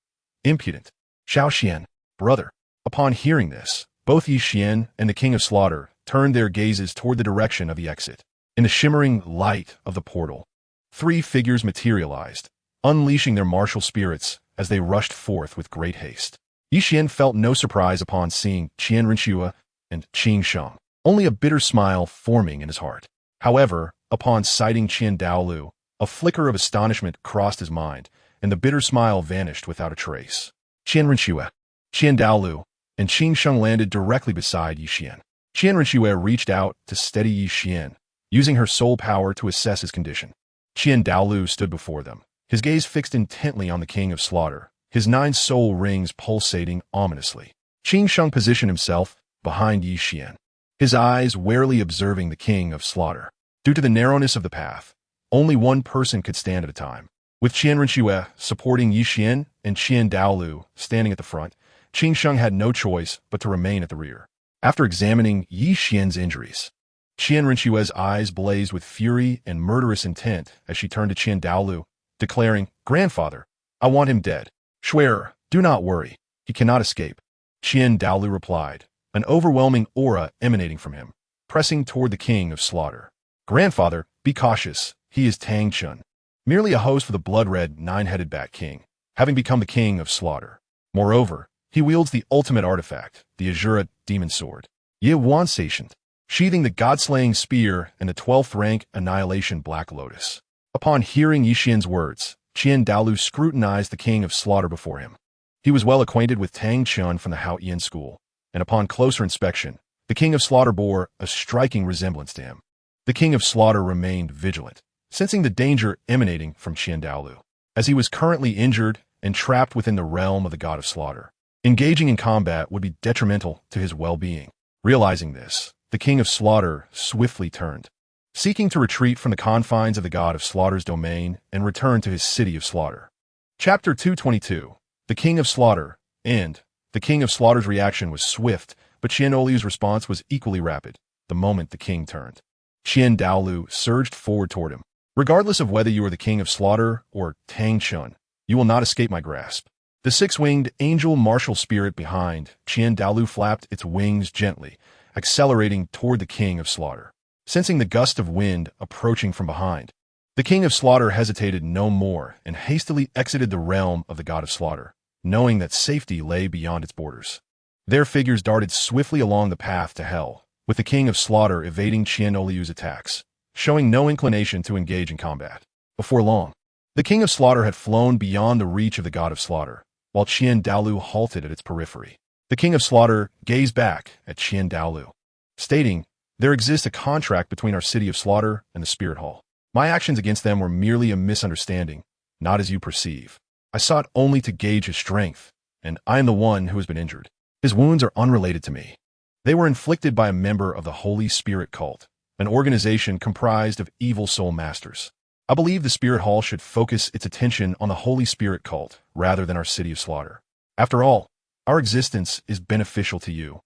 Impudent! Xiao Qian, brother! Upon hearing this, both Yi Qian and the King of Slaughter turned their gazes toward the direction of the exit. In the shimmering light of the portal, 3 figures materialized, unleashing their martial spirits as they rushed forth with great haste. Yi Qian felt no surprise upon seeing Qian Renshua and Qing Sheng, only a bitter smile forming in his heart. However, upon sighting Qian Dalu, a flicker of astonishment crossed his mind, and the bitter smile vanished without a trace. Qian Renshua, Qian Dalu, and Qing Sheng landed directly beside Yi Qian. Qian Renshua reached out to steady Yi Qian, using her soul power to assess his condition. Qian Dalu stood before them, his gaze fixed intently on the King of Slaughter, his 9 soul rings pulsating ominously. Qing Sheng positioned himself behind Yi Qian, his eyes warily observing the King of Slaughter. Due to the narrowness of the path, only one person could stand at a time. With Qian Renshua supporting Yi Qian and Qian Dalu standing at the front, Qing Sheng had no choice but to remain at the rear. After examining Yi Qian's injuries, Qian Renshua's eyes blazed with fury and murderous intent as she turned to Qian Dalu, declaring, "Grandfather, I want him dead. Schwerer, do not worry. He cannot escape." Qian Dalu replied, an overwhelming aura emanating from him, pressing toward the King of Slaughter. "Grandfather, be cautious. He is Tang Chun, merely a host for the blood-red 9-headed Bat King, having become the King of Slaughter. Moreover, he wields the ultimate artifact, the Azura Demon Sword, Ye Wan Sation, sheathing the god-slaying spear and the 12th rank Annihilation Black Lotus." Upon hearing Yi Qian's words, Qian Dalu scrutinized the King of Slaughter before him. He was well acquainted with Tang Chun from the Haoyan school, and upon closer inspection, the King of Slaughter bore a striking resemblance to him. The King of Slaughter remained vigilant, sensing the danger emanating from Qian Dalu, as he was currently injured and trapped within the realm of the God of Slaughter. Engaging in combat would be detrimental to his well-being. Realizing this, the King of Slaughter swiftly turned, seeking to retreat from the confines of the God of Slaughter's domain and return to his city of Slaughter. Chapter 222. The King of Slaughter. End. The King of Slaughter's reaction was swift, but Qian Oliu's response was equally rapid, the moment the king turned. Qian Dalu surged forward toward him. "Regardless of whether you are the King of Slaughter or Tang Chun, you will not escape my grasp." The 6-winged angel martial spirit behind Qian Dalu flapped its wings gently, accelerating toward the King of Slaughter. Sensing the gust of wind approaching from behind, the King of Slaughter hesitated no more and hastily exited the realm of the God of Slaughter, knowing that safety lay beyond its borders. Their figures darted swiftly along the path to hell, with the King of Slaughter evading Qian Oliu's attacks, showing no inclination to engage in combat. Before long, the King of Slaughter had flown beyond the reach of the God of Slaughter, while Qian Dalu halted at its periphery. The King of Slaughter gazed back at Qian Dalu, stating, "There exists a contract between our city of Slaughter and the Spirit Hall. My actions against them were merely a misunderstanding, not as you perceive. I sought only to gauge his strength, and I am the one who has been injured. His wounds are unrelated to me. They were inflicted by a member of the Holy Spirit Cult, an organization comprised of evil soul masters. I believe the Spirit Hall should focus its attention on the Holy Spirit Cult rather than our city of Slaughter. After all, our existence is beneficial to you,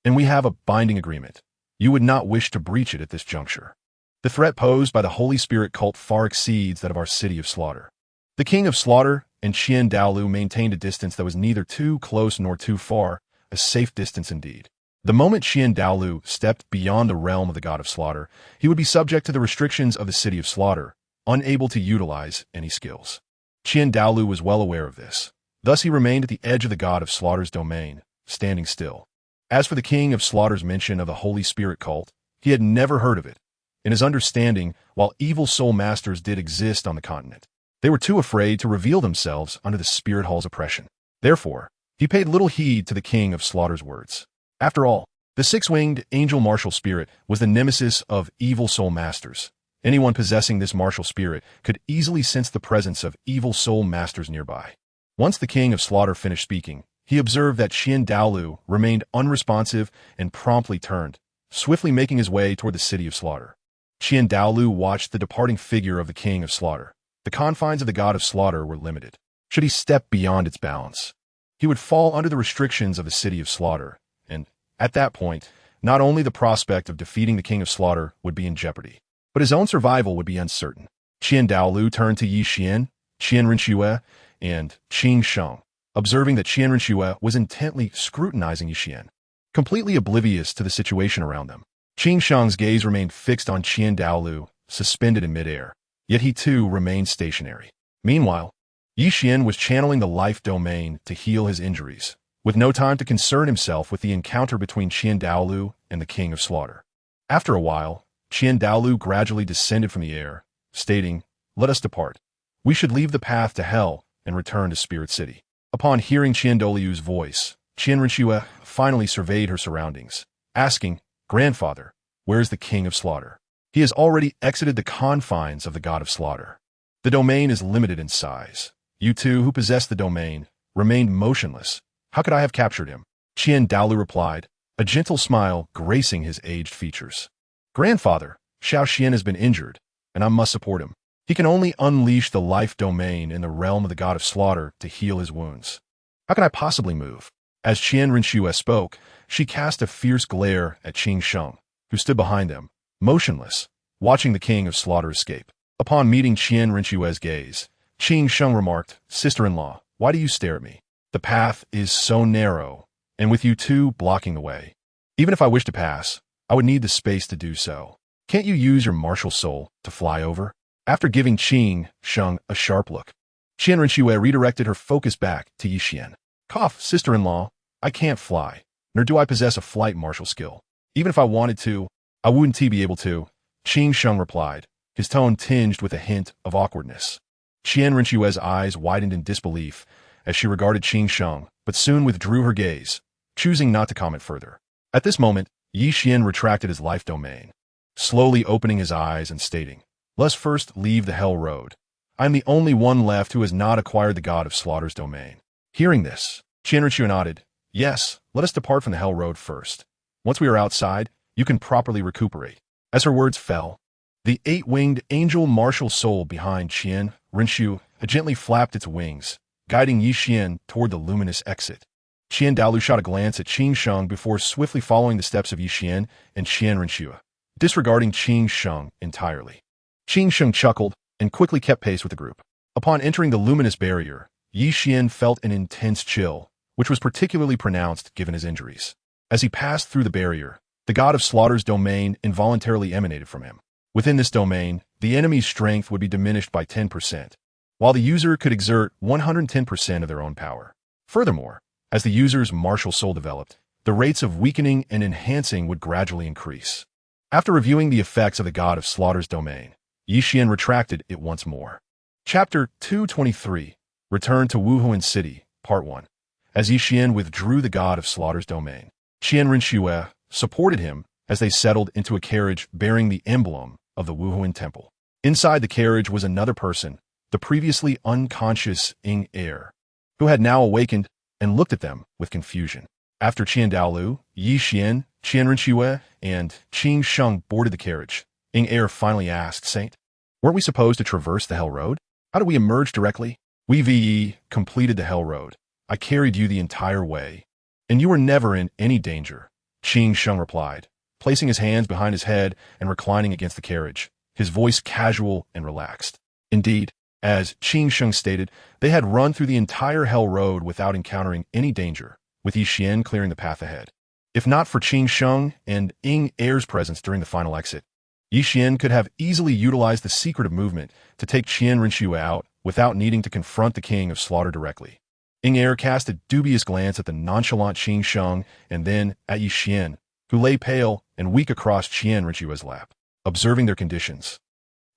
and we have a binding agreement. You would not wish to breach it at this juncture. The threat posed by the Holy Spirit Cult far exceeds that of our city of Slaughter." The King of Slaughter and Qian Dalu maintained a distance that was neither too close nor too far, a safe distance indeed. The moment Qian Dalu stepped beyond the realm of the God of Slaughter, he would be subject to the restrictions of the city of Slaughter, unable to utilize any skills. Qian Dalu was well aware of this. Thus he remained at the edge of the God of Slaughter's domain, standing still. As for the King of Slaughter's mention of the Holy Spirit Cult, he had never heard of it. In his understanding, while evil soul masters did exist on the continent, they were too afraid to reveal themselves under the Spirit Hall's oppression. Therefore, he paid little heed to the King of Slaughter's words. After all, the 6-winged angel martial spirit was the nemesis of evil soul masters. Anyone possessing this martial spirit could easily sense the presence of evil soul masters nearby. Once the King of Slaughter finished speaking, he observed that Qian Dalu remained unresponsive and promptly turned, swiftly making his way toward the city of Slaughter. Qian Dalu watched the departing figure of the King of Slaughter, The confines of the god of slaughter were limited. Should he step beyond its bounds, he would fall under the restrictions of the city of slaughter, and, at that point, not only the prospect of defeating the king of slaughter would be in jeopardy, but his own survival would be uncertain. Qian Dalu turned to Yi Qian, Qian Renxue, and Qing Sheng, observing that Qian Renxue was intently scrutinizing Yi Qian, completely oblivious to the situation around them. Qing Sheng's gaze remained fixed on Qian Dalu, suspended in midair, yet he too remained stationary. Meanwhile, Yi Qian was channeling the life domain to heal his injuries, with no time to concern himself with the encounter between Qian Dalu and the king of slaughter. After a while, Qian Dalu gradually descended from the air, stating, "Let us depart. We should leave the path to hell and return to Spirit City." Upon hearing Qian Doliu's voice, Qian Renxue finally surveyed her surroundings, asking, "Grandfather, where is the king of slaughter?" "He has already exited the confines of the god of slaughter. The domain is limited in size. You two who possess the domain remained motionless. How could I have captured him?" Qian Dalu replied, a gentle smile gracing his aged features. "Grandfather, Xiao Xian has been injured, and I must support him. He can only unleash the life domain in the realm of the god of slaughter to heal his wounds. How can I possibly move?" As Qian Renxue spoke, she cast a fierce glare at Qing Sheng, who stood behind them, motionless, watching the king of slaughter escape. Upon meeting Qian Renxue's gaze, Qing Sheng remarked, "Sister-in-law, why do you stare at me? The path is so narrow, and with you two blocking the way. Even if I wish to pass, I would need the space to do so. Can't you use your martial soul to fly over?" After giving Qing Sheng a sharp look, Qian Renxue redirected her focus back to Yi Qian. "Cough, sister-in-law, I can't fly, nor do I possess a flight martial skill. Even if I wanted to, I wouldn't be able to," Qing Sheng replied, his tone tinged with a hint of awkwardness. Qian Renxue's eyes widened in disbelief as she regarded Qing Sheng, but soon withdrew her gaze, choosing not to comment further. At this moment, Yi Qian retracted his life domain, slowly opening his eyes and stating, "Let's first leave the Hell Road. I am the only one left who has not acquired the god of slaughter's domain." Hearing this, Qian Renxue nodded, "Yes, let us depart from the Hell Road first. Once we are outside, you can properly recuperate." As her words fell, the eight-winged angel martial soul behind Qian Renxue gently flapped its wings, guiding Yi Qian toward the luminous exit. Qian Dalu shot a glance at Qing Sheng before swiftly following the steps of Yi Qian and Qian Renxue, disregarding Qing Sheng entirely. Qing Sheng chuckled and quickly kept pace with the group. Upon entering the luminous barrier, Yi Qian felt an intense chill, which was particularly pronounced given his injuries. As he passed through the barrier, the god of slaughter's domain involuntarily emanated from him. Within this domain, the enemy's strength would be diminished by 10%, while the user could exert 110% of their own power. Furthermore, as the user's martial soul developed, the rates of weakening and enhancing would gradually increase. After reviewing the effects of the god of slaughter's domain, Yi Qian retracted it once more. Chapter 223, Return to Wuhuan City, Part 1. As Yi Qian withdrew the god of slaughter's domain, Qian Renxue supported him as they settled into a carriage bearing the emblem of the Wuhuan Temple. Inside the carriage was another person, the previously unconscious Ing Er, who had now awakened and looked at them with confusion. After Qian Dalu, Yi Qian, Qian Renxue, and Qing Sheng boarded the carriage, Ing Er finally asked, "Saint, weren't we supposed to traverse the Hell Road? How did we emerge directly?" "We completed the Hell Road. I carried you the entire way, and you were never in any danger," Qing Sheng replied, placing his hands behind his head and reclining against the carriage, his voice casual and relaxed. Indeed, as Qing Sheng stated, they had run through the entire Hell Road without encountering any danger, with Yi Qian clearing the path ahead. If not for Qing Sheng and Ing Er's presence during the final exit, Yi Qian could have easily utilized the secret of movement to take Qian Renxue out without needing to confront the king of slaughter directly. Ing Er cast a dubious glance at the nonchalant Qing Sheng and then at Yi Qian, who lay pale and weak across Qian Renxue's lap. Observing their conditions,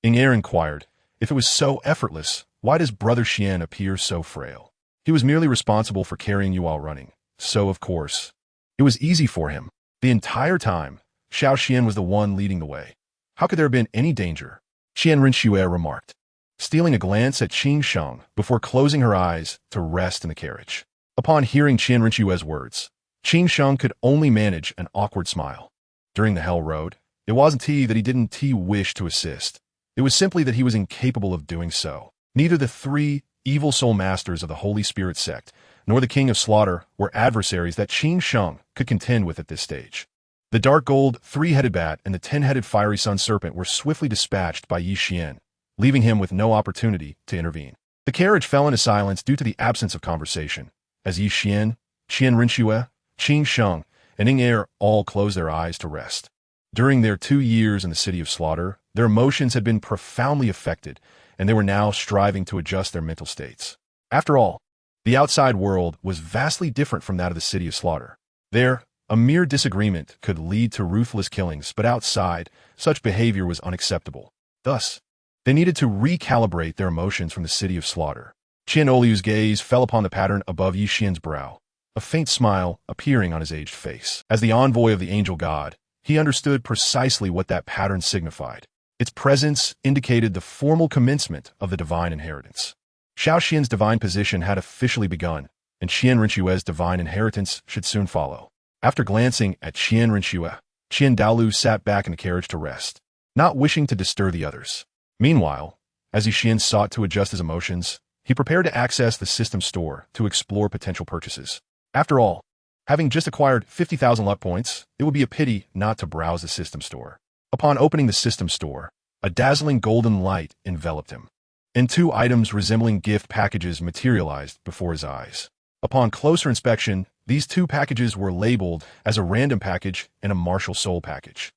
Ing Er inquired, "If it was so effortless, why does Brother Qian appear so frail? He was merely responsible for carrying you while running, so of course, it was easy for him. The entire time, Xiao Xian was the one leading the way. How could there have been any danger?" Qian Renxue remarked, stealing a glance at Qing Sheng before closing her eyes to rest in the carriage. Upon hearing Qian Renxue's words, Qing Sheng could only manage an awkward smile. During the Hell Road, it wasn't that he didn't wish to assist. It was simply that he was incapable of doing so. Neither the three evil soul masters of the Holy Spirit sect, nor the King of Slaughter were adversaries that Qin Sheng could contend with at this stage. The dark gold, three-headed bat and the 10-headed fiery sun serpent were swiftly dispatched by Yi Xian, leaving him with no opportunity to intervene. The carriage fell into silence due to the absence of conversation, as Yi Xian, Qian Rinxue, Qin Sheng, and Ning Er all closed their eyes to rest. During their 2 years in the City of Slaughter, their emotions had been profoundly affected, and they were now striving to adjust their mental states. After all, the outside world was vastly different from that of the City of Slaughter. There, a mere disagreement could lead to ruthless killings, but outside, such behavior was unacceptable. Thus, they needed to recalibrate their emotions from the City of Slaughter. Qian Oliu's gaze fell upon the pattern above Yi Xian's brow, a faint smile appearing on his aged face. As the envoy of the angel god, he understood precisely what that pattern signified. Its presence indicated the formal commencement of the divine inheritance. Xiao Xian's divine position had officially begun, and Qian Rinxue's divine inheritance should soon follow. After glancing at Qian Rinxue, Qian Dalu sat back in the carriage to rest, not wishing to disturb the others. Meanwhile, as Yi Xian sought to adjust his emotions, he prepared to access the system store to explore potential purchases. After all, having just acquired 50,000 luck points, it would be a pity not to browse the system store. Upon opening the system store, a dazzling golden light enveloped him, and 2 items resembling gift packages materialized before his eyes. Upon closer inspection, these 2 packages were labeled as a random package and a martial soul package,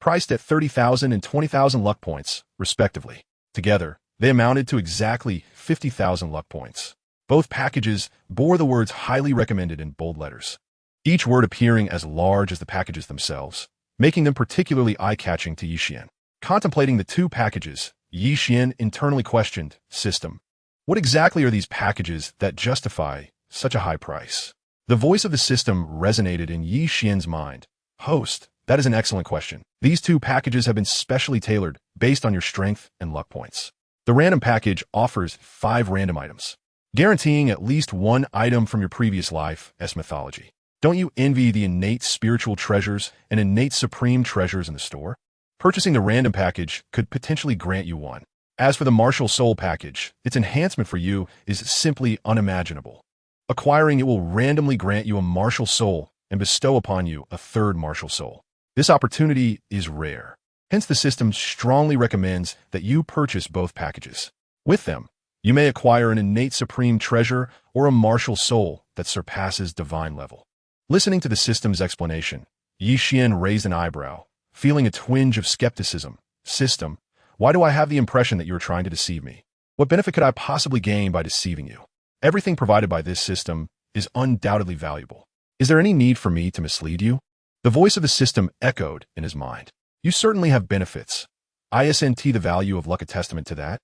priced at 30,000 and 20,000 luck points, respectively. Together, they amounted to exactly 50,000 luck points. Both packages bore the words highly recommended in bold letters, each word appearing as large as the packages themselves, making them particularly eye-catching to Yi Xian. Contemplating the 2 packages, Yi Xian internally questioned, "System, what exactly are these packages that justify such a high price?" The voice of the system resonated in Yi Xian's mind. "Host, that is an excellent question. These 2 packages have been specially tailored based on your strength and luck points. The random package offers 5 random items, guaranteeing at least 1 item from your previous life's mythology. Don't you envy the innate spiritual treasures and innate supreme treasures in the store? Purchasing the random package could potentially grant you 1. As for the martial soul package, its enhancement for you is simply unimaginable. Acquiring it will randomly grant you a martial soul and bestow upon you a 3rd martial soul. This opportunity is rare. Hence, the system strongly recommends that you purchase both packages. With them, you may acquire an innate supreme treasure or a martial soul that surpasses divine level." Listening to the system's explanation, Yi Xian raised an eyebrow, feeling a twinge of skepticism. "System, why do I have the impression that you are trying to deceive me? What benefit could I possibly gain by deceiving you? Everything provided by this system is undoubtedly valuable. Is there any need for me to mislead you?" The voice of the system echoed in his mind. "You certainly have benefits. Isn't the value of luck a testament to that?"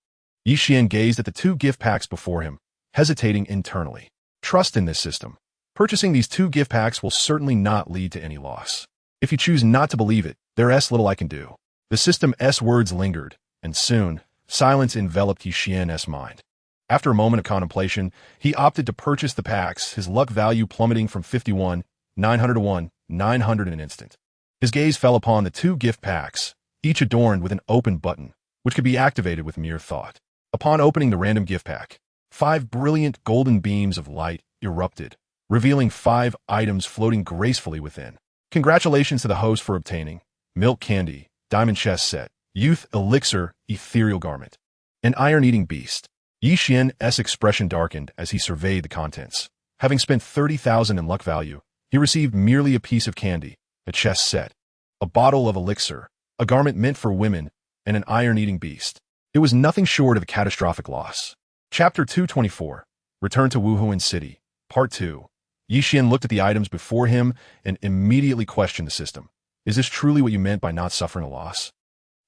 Yi Xian gazed at the 2 gift packs before him, hesitating internally. Trust in this system. Purchasing these 2 gift packs will certainly not lead to any loss. If you choose not to believe it, there's little I can do. The system's words lingered, and soon, silence enveloped Yi Xian's mind. After a moment of contemplation, he opted to purchase the packs, his luck value plummeting from 51,900 to 1,900 in an instant. His gaze fell upon the 2 gift packs, each adorned with an open button, which could be activated with mere thought. Upon opening the random gift pack, 5 brilliant golden beams of light erupted, revealing 5 items floating gracefully within. Congratulations to the host for obtaining Milk Candy, Diamond Chest Set, Youth Elixir, Ethereal Garment, and Iron-Eating Beast. Yi Xian's expression darkened as he surveyed the contents. Having spent 30,000 in luck value, he received merely a piece of candy, a chest set, a bottle of elixir, a garment meant for women, and an iron-eating beast. It was nothing short of a catastrophic loss. Chapter 224, Return to Wuhuan City, Part 2. Yi Xian looked at the items before him and immediately questioned the system. "Is this truly what you meant by not suffering a loss?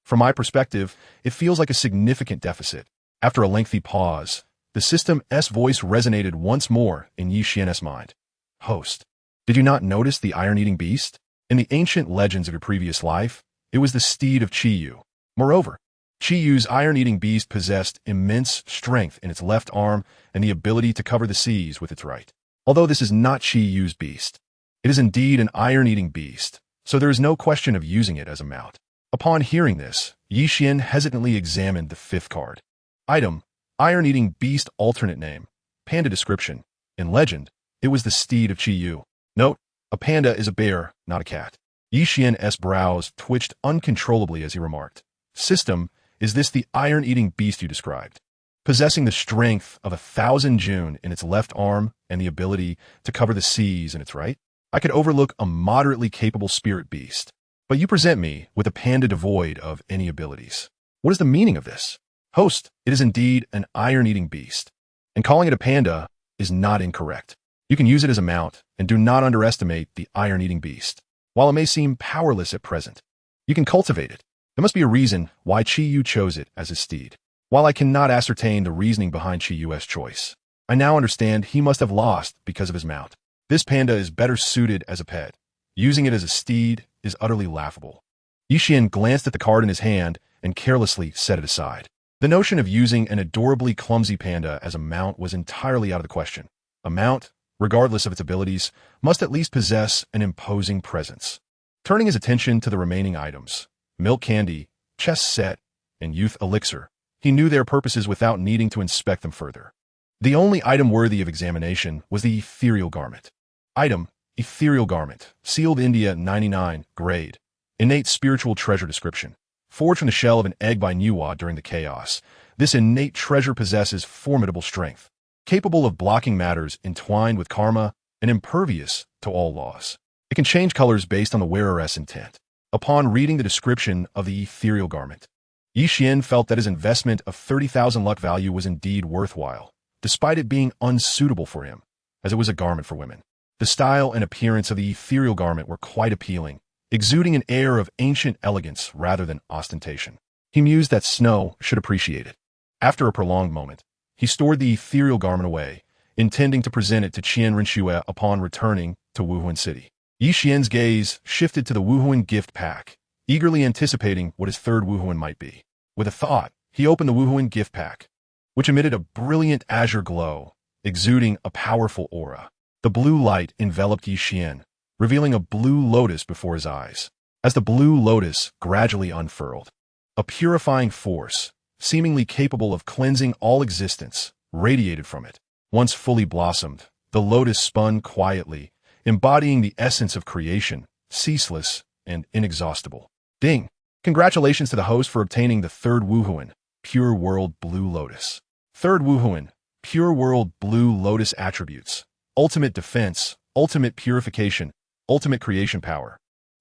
From my perspective, it feels like a significant deficit." After a lengthy pause, the system's voice resonated once more in Yi Xian's mind. "Host, did you not notice the iron-eating beast? In the ancient legends of your previous life, it was the steed of Qiyu. Moreover, Qiyu's iron-eating beast possessed immense strength in its left arm and the ability to cover the seas with its right. Although this is not Qiyu's beast, it is indeed an iron-eating beast, so there is no question of using it as a mount." Upon hearing this, Yi Xian hesitantly examined the 5th card. Item, Iron-eating beast alternate name. Panda description. In legend, it was the steed of Qiyu. Note, a panda is a bear, not a cat. Yi Xian's brows twitched uncontrollably as he remarked, System, is this the iron-eating beast you described? Possessing the strength of 1,000 Jun in its left arm and the ability to cover the seas in its right? I could overlook a moderately capable spirit beast, but you present me with a panda devoid of any abilities. What is the meaning of this? Host, it is indeed an iron-eating beast, and calling it a panda is not incorrect. You can use it as a mount, and do not underestimate the iron-eating beast. While it may seem powerless at present, you can cultivate it. There must be a reason why Qiyu chose it as his steed. While I cannot ascertain the reasoning behind Qiyu's choice, I now understand he must have lost because of his mount. This panda is better suited as a pet. Using it as a steed is utterly laughable. Yi Xian glanced at the card in his hand and carelessly set it aside. The notion of using an adorably clumsy panda as a mount was entirely out of the question. A mount, regardless of its abilities, must at least possess an imposing presence. Turning his attention to the remaining items, milk candy, chess set, and youth elixir, he knew their purposes without needing to inspect them further. The only item worthy of examination was the ethereal garment. Item, ethereal garment, sealed India 99, grade, innate spiritual treasure description. Forged from the shell of an egg by Nuwa during the chaos, this innate treasure possesses formidable strength, capable of blocking matters entwined with karma and impervious to all laws. It can change colors based on the wearer's intent. Upon reading the description of the ethereal garment, Yi Xian felt that his investment of 30,000 luck value was indeed worthwhile, despite it being unsuitable for him, as it was a garment for women. The style and appearance of the ethereal garment were quite appealing, exuding an air of ancient elegance rather than ostentation. He mused that Snow should appreciate it. After a prolonged moment, he stored the ethereal garment away, intending to present it to Qian Renshue upon returning to Wuhuan City. Yi Xian's gaze shifted to the Wuhuan gift pack, eagerly anticipating what his third Wuhuan might be. With a thought, he opened the Wuhuan gift pack, which emitted a brilliant azure glow, exuding a powerful aura. The blue light enveloped Yi Xian, revealing a blue lotus before his eyes. As the blue lotus gradually unfurled, a purifying force, seemingly capable of cleansing all existence, radiated from it. Once fully blossomed, the lotus spun quietly, embodying the essence of creation, ceaseless and inexhaustible. Ding! Congratulations to the host for obtaining the third Wuhuan, Pure World Blue Lotus. Third Wuhuan, Pure World Blue Lotus attributes: ultimate defense, ultimate purification, ultimate creation power.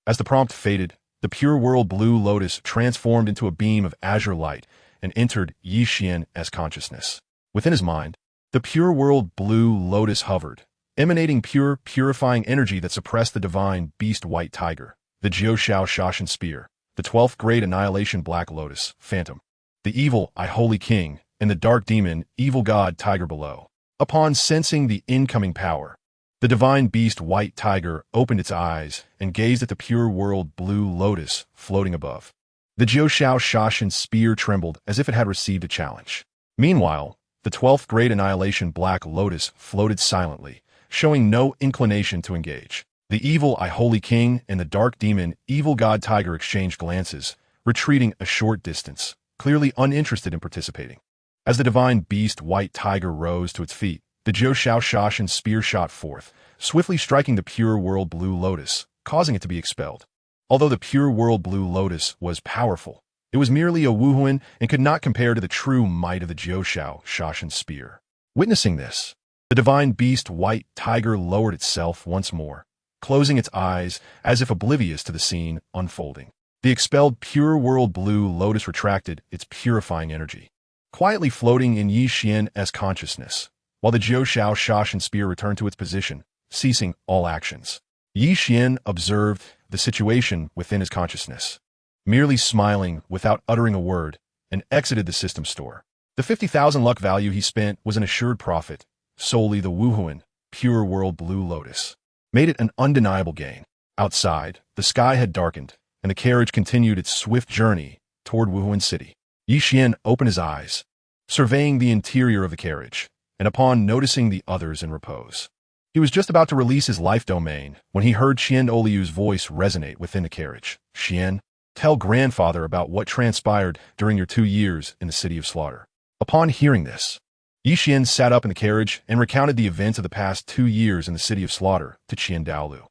As the prompt faded, the Pure World Blue Lotus transformed into a beam of azure light and entered Yi Xian's consciousness. Within his mind, the Pure World Blue Lotus hovered, emanating pure, purifying energy that suppressed the divine beast white tiger, the Jiushao Shashan spear, the 12th grade annihilation black lotus, phantom, the evil I holy king, and the dark demon, evil god tiger below. Upon sensing the incoming power, the divine beast white tiger opened its eyes and gazed at the Pure World Blue Lotus floating above. The Jiushao Shashan spear trembled as if it had received a challenge. Meanwhile, the 12th grade annihilation black lotus floated silently, showing no inclination to engage. The evil I holy king and the dark demon evil god tiger exchanged glances, retreating a short distance, clearly uninterested in participating. As the divine beast white tiger rose to its feet, the Jiushao Shashan spear shot forth, swiftly striking the Pure World Blue Lotus, causing it to be expelled. Although the Pure World Blue Lotus was powerful, it was merely a Wuhuan and could not compare to the true might of the Jiushao Shashan spear. Witnessing this, the divine beast white tiger lowered itself once more, closing its eyes as if oblivious to the scene unfolding. The expelled Pure World Blue Lotus retracted its purifying energy, quietly floating in Yi Xian's consciousness, while the Jiushao Shashan spear returned to its position, ceasing all actions. Yi Xian observed the situation within his consciousness, merely smiling without uttering a word, and exited the system store. The 50,000 luck value he spent was an assured profit. Solely the Wuhuan, Pure World Blue Lotus, made it an undeniable gain. Outside, the sky had darkened, and the carriage continued its swift journey toward Wuhuan City. Yi Xian opened his eyes, surveying the interior of the carriage, and upon noticing the others in repose, he was just about to release his life domain when he heard Qian Oliu's voice resonate within the carriage. Qian, tell grandfather about what transpired during your 2 years in the City of Slaughter. Upon hearing this, Yi Qian sat up in the carriage and recounted the events of the past 2 years in the city of slaughter to Qian Dalu.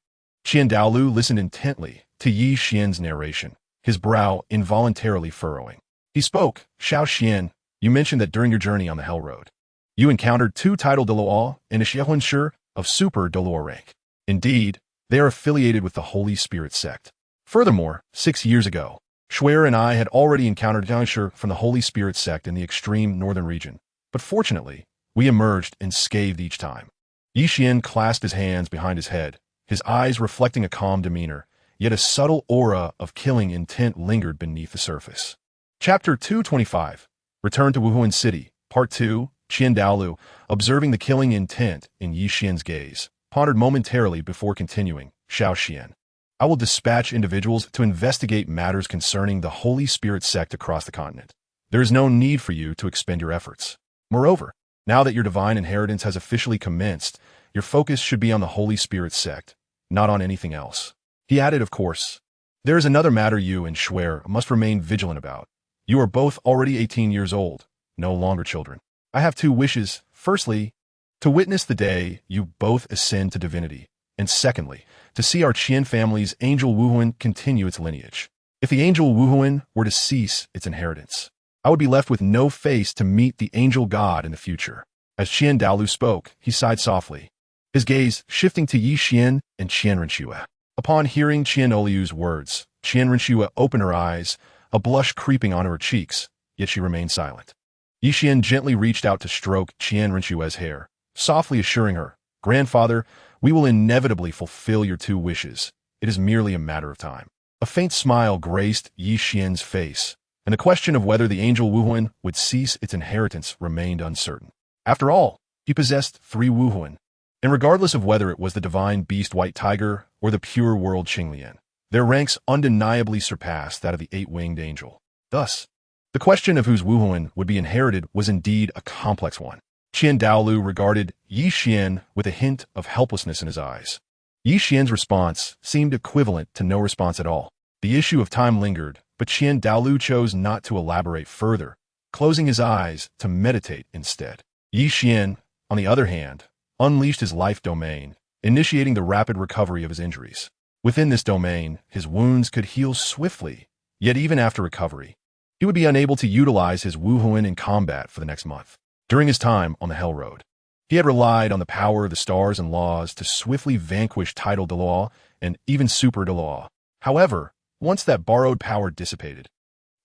Qian Dalu listened intently to Yi Qian's narration, his brow involuntarily furrowing. He spoke, "Xiao Qian, you mentioned that during your journey on the Hell Road, you encountered 2 title Douluo and a Xiehunshi of Super Douluo rank. Indeed, they are affiliated with the Holy Spirit sect. Furthermore, 6 years ago, Xue and I had already encountered Qianshi from the Holy Spirit sect in the extreme northern region, but fortunately, we emerged unscathed each time." Yi Qian clasped his hands behind his head, his eyes reflecting a calm demeanor, yet a subtle aura of killing intent lingered beneath the surface. Chapter 225, Return to Wuhuan City, Part 2, Qian Dalu, observing the killing intent in Yi Qian's gaze, pondered momentarily before continuing, "Xiao Qian, I will dispatch individuals to investigate matters concerning the Holy Spirit sect across the continent. There is no need for you to expend your efforts. Moreover, now that your divine inheritance has officially commenced, your focus should be on the Holy Spirit sect, not on anything else." He added, "Of course, there is another matter you and Xue must remain vigilant about. You are both already 18 years old, no longer children. I have 2 wishes. Firstly, to witness the day you both ascend to divinity, and secondly, to see our Qian family's angel Wuhuan continue its lineage. If the angel Wuhuan were to cease its inheritance, I would be left with no face to meet the angel god in the future." As Qian Dalu spoke, he sighed softly, his gaze shifting to Yi Qian and Qian Renshue. Upon hearing Qian Oliu's words, Qian Renshue opened her eyes, a blush creeping onto her cheeks, yet she remained silent. Yi Qian gently reached out to stroke Qian Renshue's hair, softly assuring her, "Grandfather, we will inevitably fulfill your 2 wishes. It is merely a matter of time." A faint smile graced Yi Qian's face, and the question of whether the angel Wuhuan would cease its inheritance remained uncertain. After all, he possessed 3 Wuhuan, and regardless of whether it was the divine beast White Tiger or the pure world Qinglian, their ranks undeniably surpassed that of the 8-winged angel. Thus, the question of whose Wuhuan would be inherited was indeed a complex one. Qian Dalu regarded Yi Qian with a hint of helplessness in his eyes. Yi Qian's response seemed equivalent to no response at all. The issue of time lingered, but Qian Dalu chose not to elaborate further, closing his eyes to meditate instead. Yi Qian, on the other hand, unleashed his life domain, initiating the rapid recovery of his injuries. Within this domain, his wounds could heal swiftly, yet even after recovery, he would be unable to utilize his Wuhuan in combat for the next month. During his time on the Hell Road, he had relied on the power of the stars and laws to swiftly vanquish Tidal Douluo and even Super Douluo. However, once that borrowed power dissipated,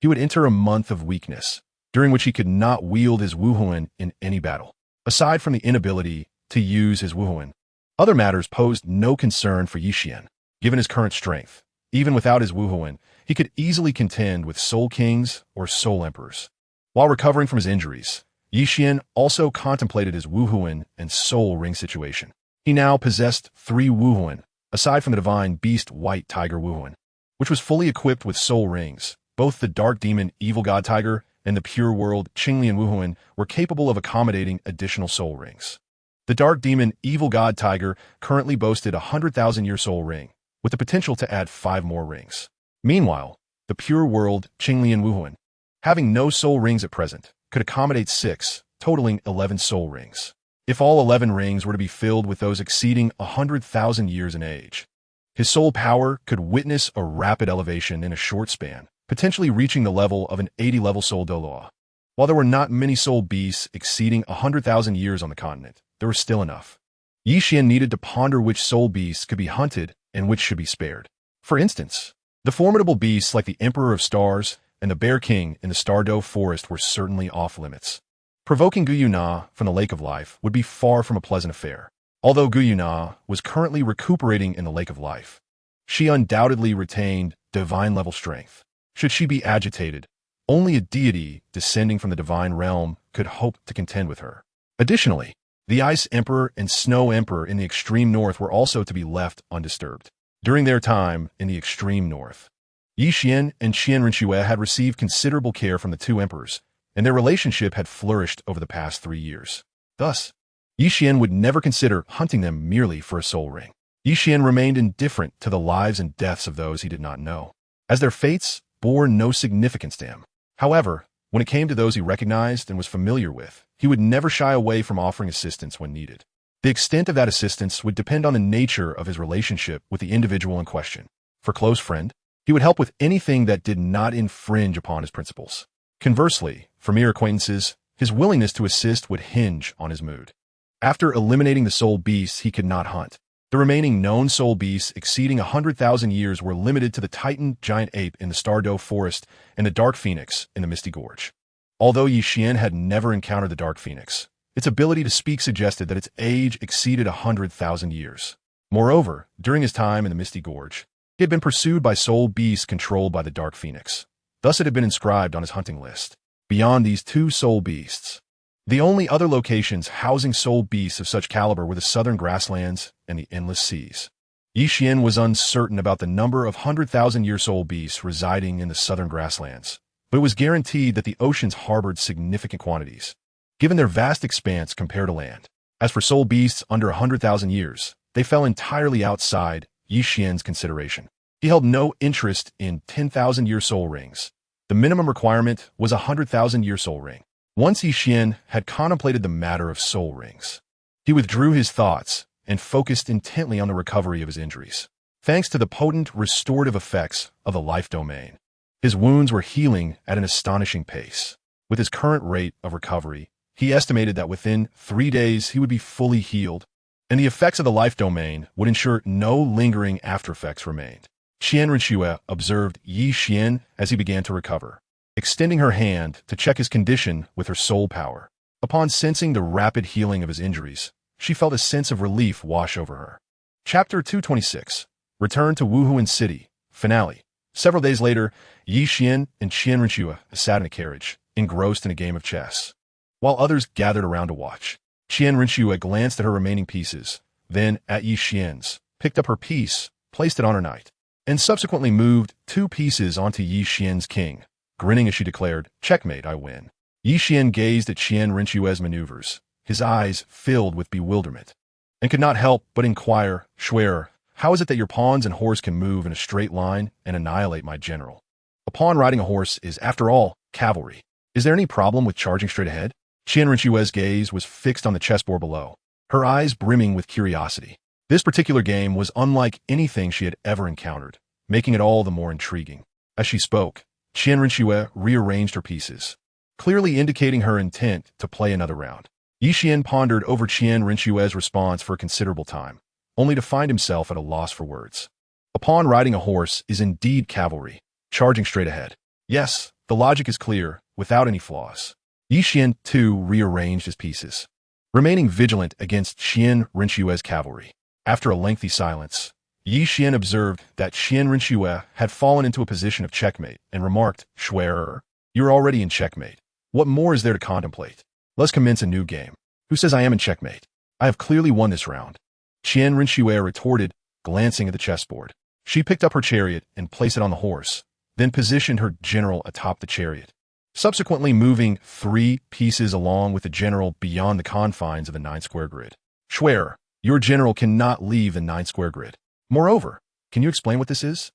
he would enter a month of weakness, during which he could not wield his Wuhuan in any battle. Aside from the inability to use his Wuhuan, other matters posed no concern for Yi Qian. Given his current strength, even without his Wuhuan, he could easily contend with Soul Kings or Soul Emperors. While recovering from his injuries, Yi Qian also contemplated his Wuhuan and Soul Ring situation. He now possessed 3 Wuhuan, aside from the divine beast White Tiger Wuhuan, which was fully equipped with Soul Rings. Both the Dark Demon Evil God Tiger and the Pure World Qinglian Wuhuan were capable of accommodating additional Soul Rings. The Dark Demon Evil God Tiger currently boasted a 100,000-year Soul Ring, with the potential to add 5 more rings. Meanwhile, the Pure World Qinglian Wuhuan, having no Soul Rings at present, could accommodate 6, totaling 11 Soul Rings. If all 11 rings were to be filled with those exceeding 100,000 years in age, his soul power could witness a rapid elevation in a short span, potentially reaching the level of an 80-level Soul Douluo. While there were not many soul beasts exceeding 100,000 years on the continent, there were still enough. Yi Qian needed to ponder which soul beasts could be hunted and which should be spared. For instance, the formidable beasts like the Emperor of Stars and the Bear King in the Stardoe Forest were certainly off-limits. Provoking Guyuna from the Lake of Life would be far from a pleasant affair. Although Guyuna was currently recuperating in the Lake of Life, she undoubtedly retained divine-level strength. Should she be agitated, only a deity descending from the divine realm could hope to contend with her. Additionally, the Ice Emperor and Snow Emperor in the extreme north were also to be left undisturbed. During their time in the extreme north, Yi Qian and Qian Renshue had received considerable care from the 2 emperors, and their relationship had flourished over the past 3 years. Thus, Yi Qian would never consider hunting them merely for a soul ring. Yi Qian remained indifferent to the lives and deaths of those he did not know, as their fates bore no significance to him. However, When it came to those he recognized and was familiar with, he would never shy away from offering assistance when needed. The extent of that assistance would depend on the nature of his relationship with the individual in question. For close friend, he would help with anything that did not infringe upon his principles. Conversely, for mere acquaintances, his willingness to assist would hinge on his mood. After eliminating the soul beasts he could not hunt, the remaining known soul beasts exceeding 100,000 years were limited to the Titan giant ape in the Douluo forest and the dark phoenix in the Misty Gorge. Although Qian had never encountered the dark phoenix, its ability to speak suggested that its age exceeded 100,000 years. Moreover, during his time in the Misty Gorge, he had been pursued by soul beasts controlled by the dark phoenix. Thus it had been inscribed on his hunting list. Beyond these two soul beasts, the only other locations housing soul beasts of such caliber were the southern grasslands and the endless seas. Qian was uncertain about the number of 100,000-year soul beasts residing in the southern grasslands, but it was guaranteed that the oceans harbored significant quantities, given their vast expanse compared to land. As for soul beasts under 100,000 years, they fell entirely outside Qian's consideration. He held no interest in 10,000-year soul rings. The minimum requirement was a 100,000-year soul ring. Once Qian had contemplated the matter of soul rings, he withdrew his thoughts and focused intently on the recovery of his injuries. Thanks to the potent restorative effects of the life domain, his wounds were healing at an astonishing pace. With his current rate of recovery, he estimated that within 3 days he would be fully healed, and the effects of the life domain would ensure no lingering aftereffects remained. Qian Renshue observed Qian as he began to recover, extending her hand to check his condition with her soul power. Upon sensing the rapid healing of his injuries, she felt a sense of relief wash over her. Chapter 226. Return to Wuhuan City. Finale. Several days later, Qian and Qian Renshue sat in a carriage, engrossed in a game of chess, while others gathered around to watch. Qian Renshue glanced at her remaining pieces, then at Qian's, picked up her piece, placed it on her knight, and subsequently moved 2 pieces onto Qian's king. Grinning as she declared, "Checkmate, I win." Qian gazed at Qian Renshue's maneuvers, his eyes filled with bewilderment, and could not help but inquire, "Schwerer, how is it that your pawns and horse can move in a straight line and annihilate my general? A pawn riding a horse is, after all, cavalry. Is there any problem with charging straight ahead?" Qian Renshue's gaze was fixed on the chessboard below, her eyes brimming with curiosity. This particular game was unlike anything she had ever encountered, making it all the more intriguing. As she spoke, Qian Renshue rearranged her pieces, clearly indicating her intent to play another round. Qian pondered over Qian Renshue's response for a considerable time, only to find himself at a loss for words. A pawn riding a horse is indeed cavalry, charging straight ahead. Yes, the logic is clear, without any flaws. Qian, too, rearranged his pieces, remaining vigilant against Qian Renshue's cavalry. After a lengthy silence, Qian observed that Qian Renshue had fallen into a position of checkmate and remarked, "Schwerer, you're already in checkmate. What more is there to contemplate? Let's commence a new game." "Who says I am in checkmate? I have clearly won this round," Qian Renshue retorted, glancing at the chessboard. She picked up her chariot and placed it on the horse, then positioned her general atop the chariot, subsequently moving 3 pieces along with the general beyond the confines of the 9-square grid. "Schwerer, your general cannot leave the 9-square grid. Moreover, can you explain what this is?"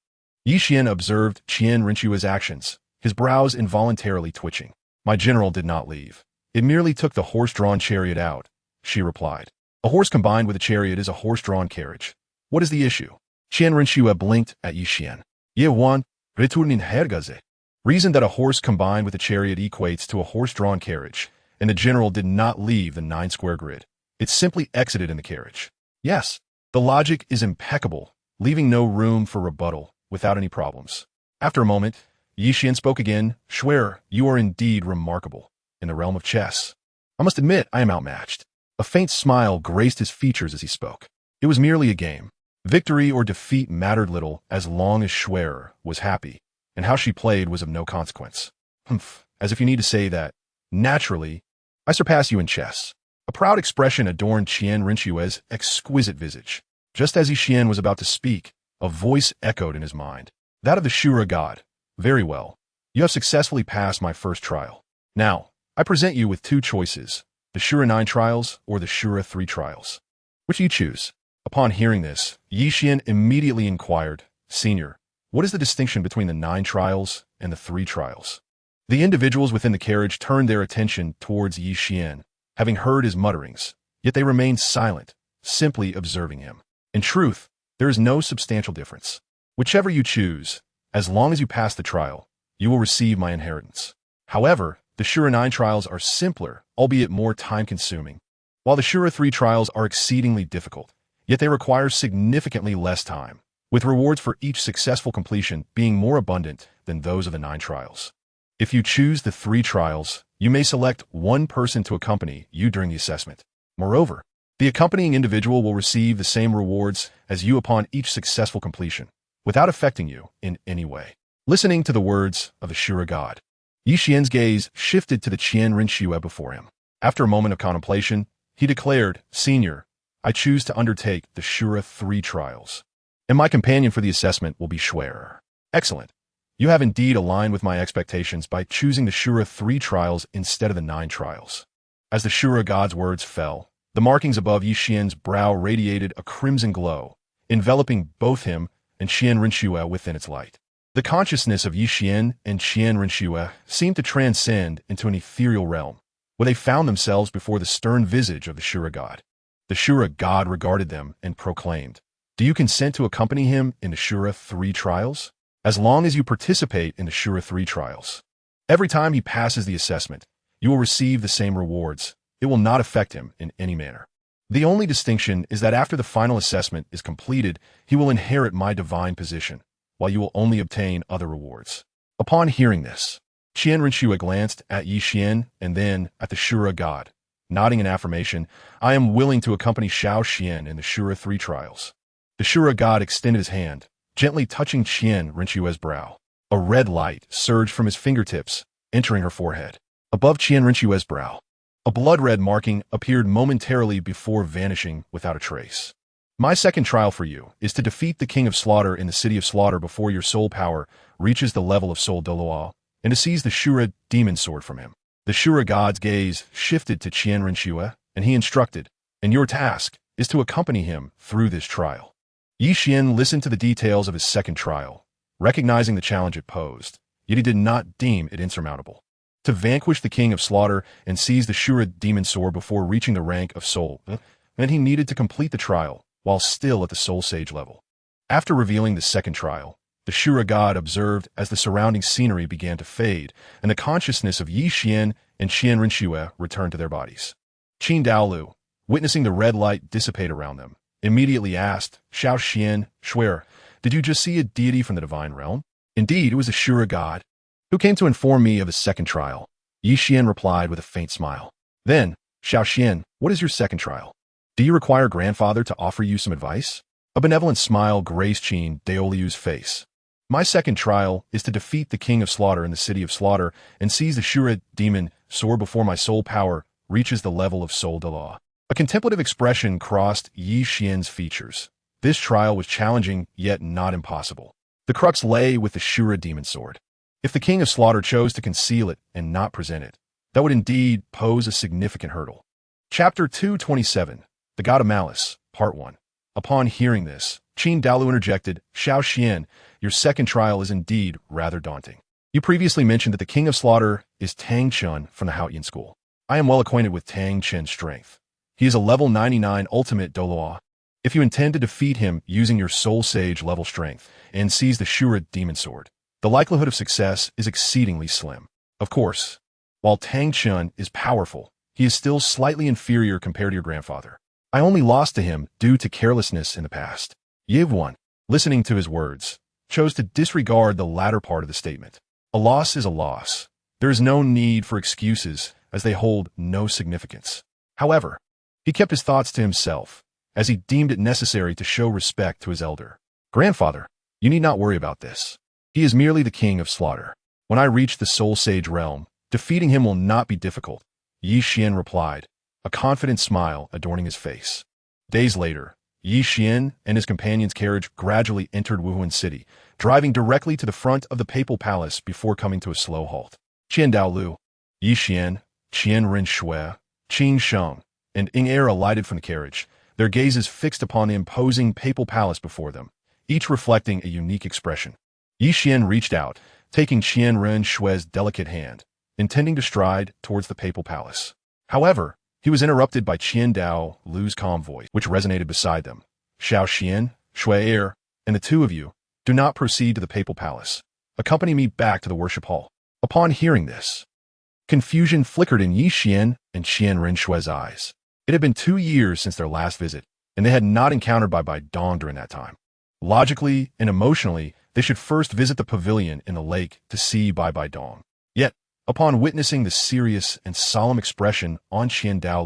Qian observed Qian Renshue's actions, his brows involuntarily twitching. "My general did not leave. It merely took the horse-drawn chariot out," she replied. "A horse combined with a chariot is a horse-drawn carriage. What is the issue?" Qian Renshue blinked at Qian. "Ye won, returning hergaze," reasoned that a horse combined with a chariot equates to a horse-drawn carriage, and the general did not leave the 9-square grid. It simply exited in the carriage. Yes, the logic is impeccable, leaving no room for rebuttal, without any problems. After a moment, Qian spoke again. "Schwerer, you are indeed remarkable in the realm of chess. I must admit I am outmatched." A faint smile graced his features as he spoke. It was merely a game. Victory or defeat mattered little as long as Schwerer was happy, and how she played was of no consequence. "Humph, as if you need to say that. Naturally, I surpass you in chess." A proud expression adorned Qian Renshue's exquisite visage. Just as Qian was about to speak, a voice echoed in his mind, that of the Shura god. "Very well. You have successfully passed my first trial. Now, I present you with 2 choices, the Shura 9 trials or the Shura 3 trials. Which do you choose?" Upon hearing this, Qian immediately inquired, "Senior, what is the distinction between the 9 trials and the 3 trials?" The individuals within the carriage turned their attention towards Yi Qian, having heard his mutterings, yet they remained silent, simply observing him. In truth, there is no substantial difference. Whichever you choose, as long as you pass the trial, you will receive my inheritance. However, the Shura 9 trials are simpler, albeit more time-consuming, while the Shura 3 trials are exceedingly difficult, yet they require significantly less time, with rewards for each successful completion being more abundant than those of the 9 trials. If you choose the 3 trials, you may select one person to accompany you during the assessment. Moreover, the accompanying individual will receive the same rewards as you upon each successful completion, without affecting you in any way. Listening to the words of the Shura god, Yi Qian's gaze shifted to the Qian Rinxue before him. After a moment of contemplation, he declared, "Senior, I choose to undertake the Shura 3 trials, and my companion for the assessment will be Schwer." Excellent. You have indeed aligned with my expectations by choosing the Shura 3 trials instead of the 9 trials. As the Shura god's words fell, the markings above Yi Qian's brow radiated a crimson glow, enveloping both him and Qian Rinxue within its light. The consciousness of Yi Qian and Qian Rinxue seemed to transcend into an ethereal realm, where they found themselves before the stern visage of the Shura god. The Shura god regarded them and proclaimed, "Do you consent to accompany him in the Shura 3 trials? As long as you participate in the Shura 3 trials. Every time he passes the assessment, you will receive the same rewards. It will not affect him in any manner. The only distinction is that after the final assessment is completed, he will inherit my divine position, while you will only obtain other rewards." Upon hearing this, Qian Rinxue glanced at Yi Qian and then at the Shura god, nodding in affirmation, "I am willing to accompany Xiao Qian in the Shura 3 trials." The Shura god extended his hand, gently touching Qian Rinxue's brow. A red light surged from his fingertips, entering her forehead. Above Qian Rinxue's brow, a blood-red marking appeared momentarily before vanishing without a trace. "My second trial for you is to defeat the King of Slaughter in the City of Slaughter before your soul power reaches the level of Soul Douluo, and to seize the Shura demon sword from him." The Shura god's gaze shifted to Qian Rinxue, and he instructed, "And your task is to accompany him through this trial." Yi Qian listened to the details of his second trial, recognizing the challenge it posed, yet he did not deem it insurmountable. To vanquish the King of Slaughter and seize the Shura demon sword before reaching the rank of Soul, meant he needed to complete the trial while still at the Soul Sage level. After revealing the second trial, the Shura god observed as the surrounding scenery began to fade, and the consciousness of Yi Qian and Qian Rinxue returned to their bodies. Qin Dalu, witnessing the red light dissipate around them, immediately asked, "Xiao Qian, Schwer, did you just see a deity from the divine realm?" "Indeed, it was the Shura god, who came to inform me of the second trial." Yi Qian replied with a faint smile. "Then, Xiao Qian, what is your second trial? Do you require grandfather to offer you some advice?" A benevolent smile graced Qin Daolu's face. "My second trial is to defeat the King of Slaughter in the City of Slaughter and seize the Shura demon sword before my soul power reaches the level of Soul Douluo." A contemplative expression crossed Yi Qian's features. This trial was challenging, yet not impossible. The crux lay with the Shura demon sword. If the King of Slaughter chose to conceal it and not present it, that would indeed pose a significant hurdle. Chapter 227, The God of Malice, Part 1. Upon hearing this, Qin Dalu interjected, "Xiao Qian, your second trial is indeed rather daunting. You previously mentioned that the King of Slaughter is Tang Chun from the Haoyan school. I am well acquainted with Tang Chun's strength. He is a level 99 ultimate Douluo. If you intend to defeat him using your Soul Sage level strength and seize the Shura demon sword, the likelihood of success is exceedingly slim. Of course, while Tang Chun is powerful, he is still slightly inferior compared to your grandfather. I only lost to him due to carelessness in the past." Yivwan, listening to his words, chose to disregard the latter part of the statement. A loss is a loss. There is no need for excuses, as they hold no significance. However, he kept his thoughts to himself, as he deemed it necessary to show respect to his elder. "Grandfather, you need not worry about this. He is merely the King of Slaughter. When I reach the Soul Sage realm, defeating him will not be difficult," Yi Qian replied, a confident smile adorning his face. Days later, Yi Qian and his companion's carriage gradually entered Wuhuan City, driving directly to the front of the papal palace before coming to a slow halt. Qian Daolu, Yi Qian, Qian Rinxue, Qin Sheng, and Ing Er alighted from the carriage, their gazes fixed upon the imposing papal palace before them, each reflecting a unique expression. Yi Qian reached out taking Qian Shui's delicate hand, intending to stride towards the papal palace. However, he was interrupted by Lu's calm voice, which resonated beside them. Xiao Qian, Shui, and the two of you, do not proceed to the papal palace. Accompany me back to the worship hall. Upon hearing this, confusion flickered in Yi Xian and Qian Shui's eyes. It had been 2 years since their last visit, and they had not encountered BibiDong during that time. Logically and emotionally, they should first visit the pavilion in the lake to see BibiDong. Yet, upon witnessing the serious and solemn expression on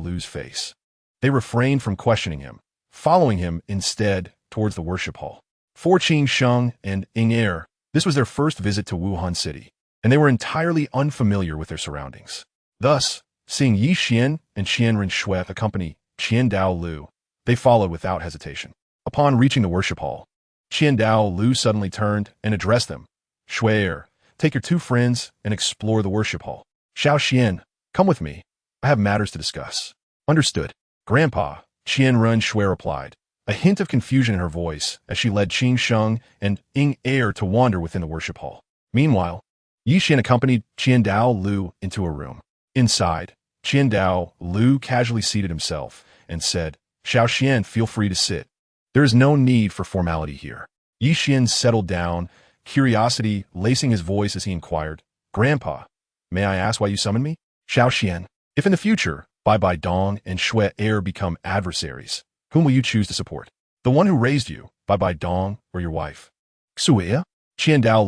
Lu's face, they refrained from questioning him, following him instead towards the worship hall. For Qing Sheng and Ying this was their first visit to Wuhan City, and they were entirely unfamiliar with their surroundings. Thus, seeing Yi Xian and Qian Shui accompany Lu, they followed without hesitation. Upon reaching the worship hall, Lu suddenly turned and addressed them. Shui, take your 2 friends and explore the worship hall. Xiao Xian, come with me. I have matters to discuss. Understood. Grandpa, Qian Shui replied, a hint of confusion in her voice as she led Qing Sheng and Ying to wander within the worship hall. Meanwhile, Yi Xian accompanied Lu into a room. Inside, Lu casually seated himself and said, Xiao Xian, feel free to sit. There is no need for formality here. Yi Xian settled down, curiosity lacing his voice as he inquired, Grandpa, may I ask why you summoned me? Xiao Xian, if in the future, BibiDong and Shui become adversaries, whom will you choose to support? The one who raised you, BibiDong, or your wife? Xue?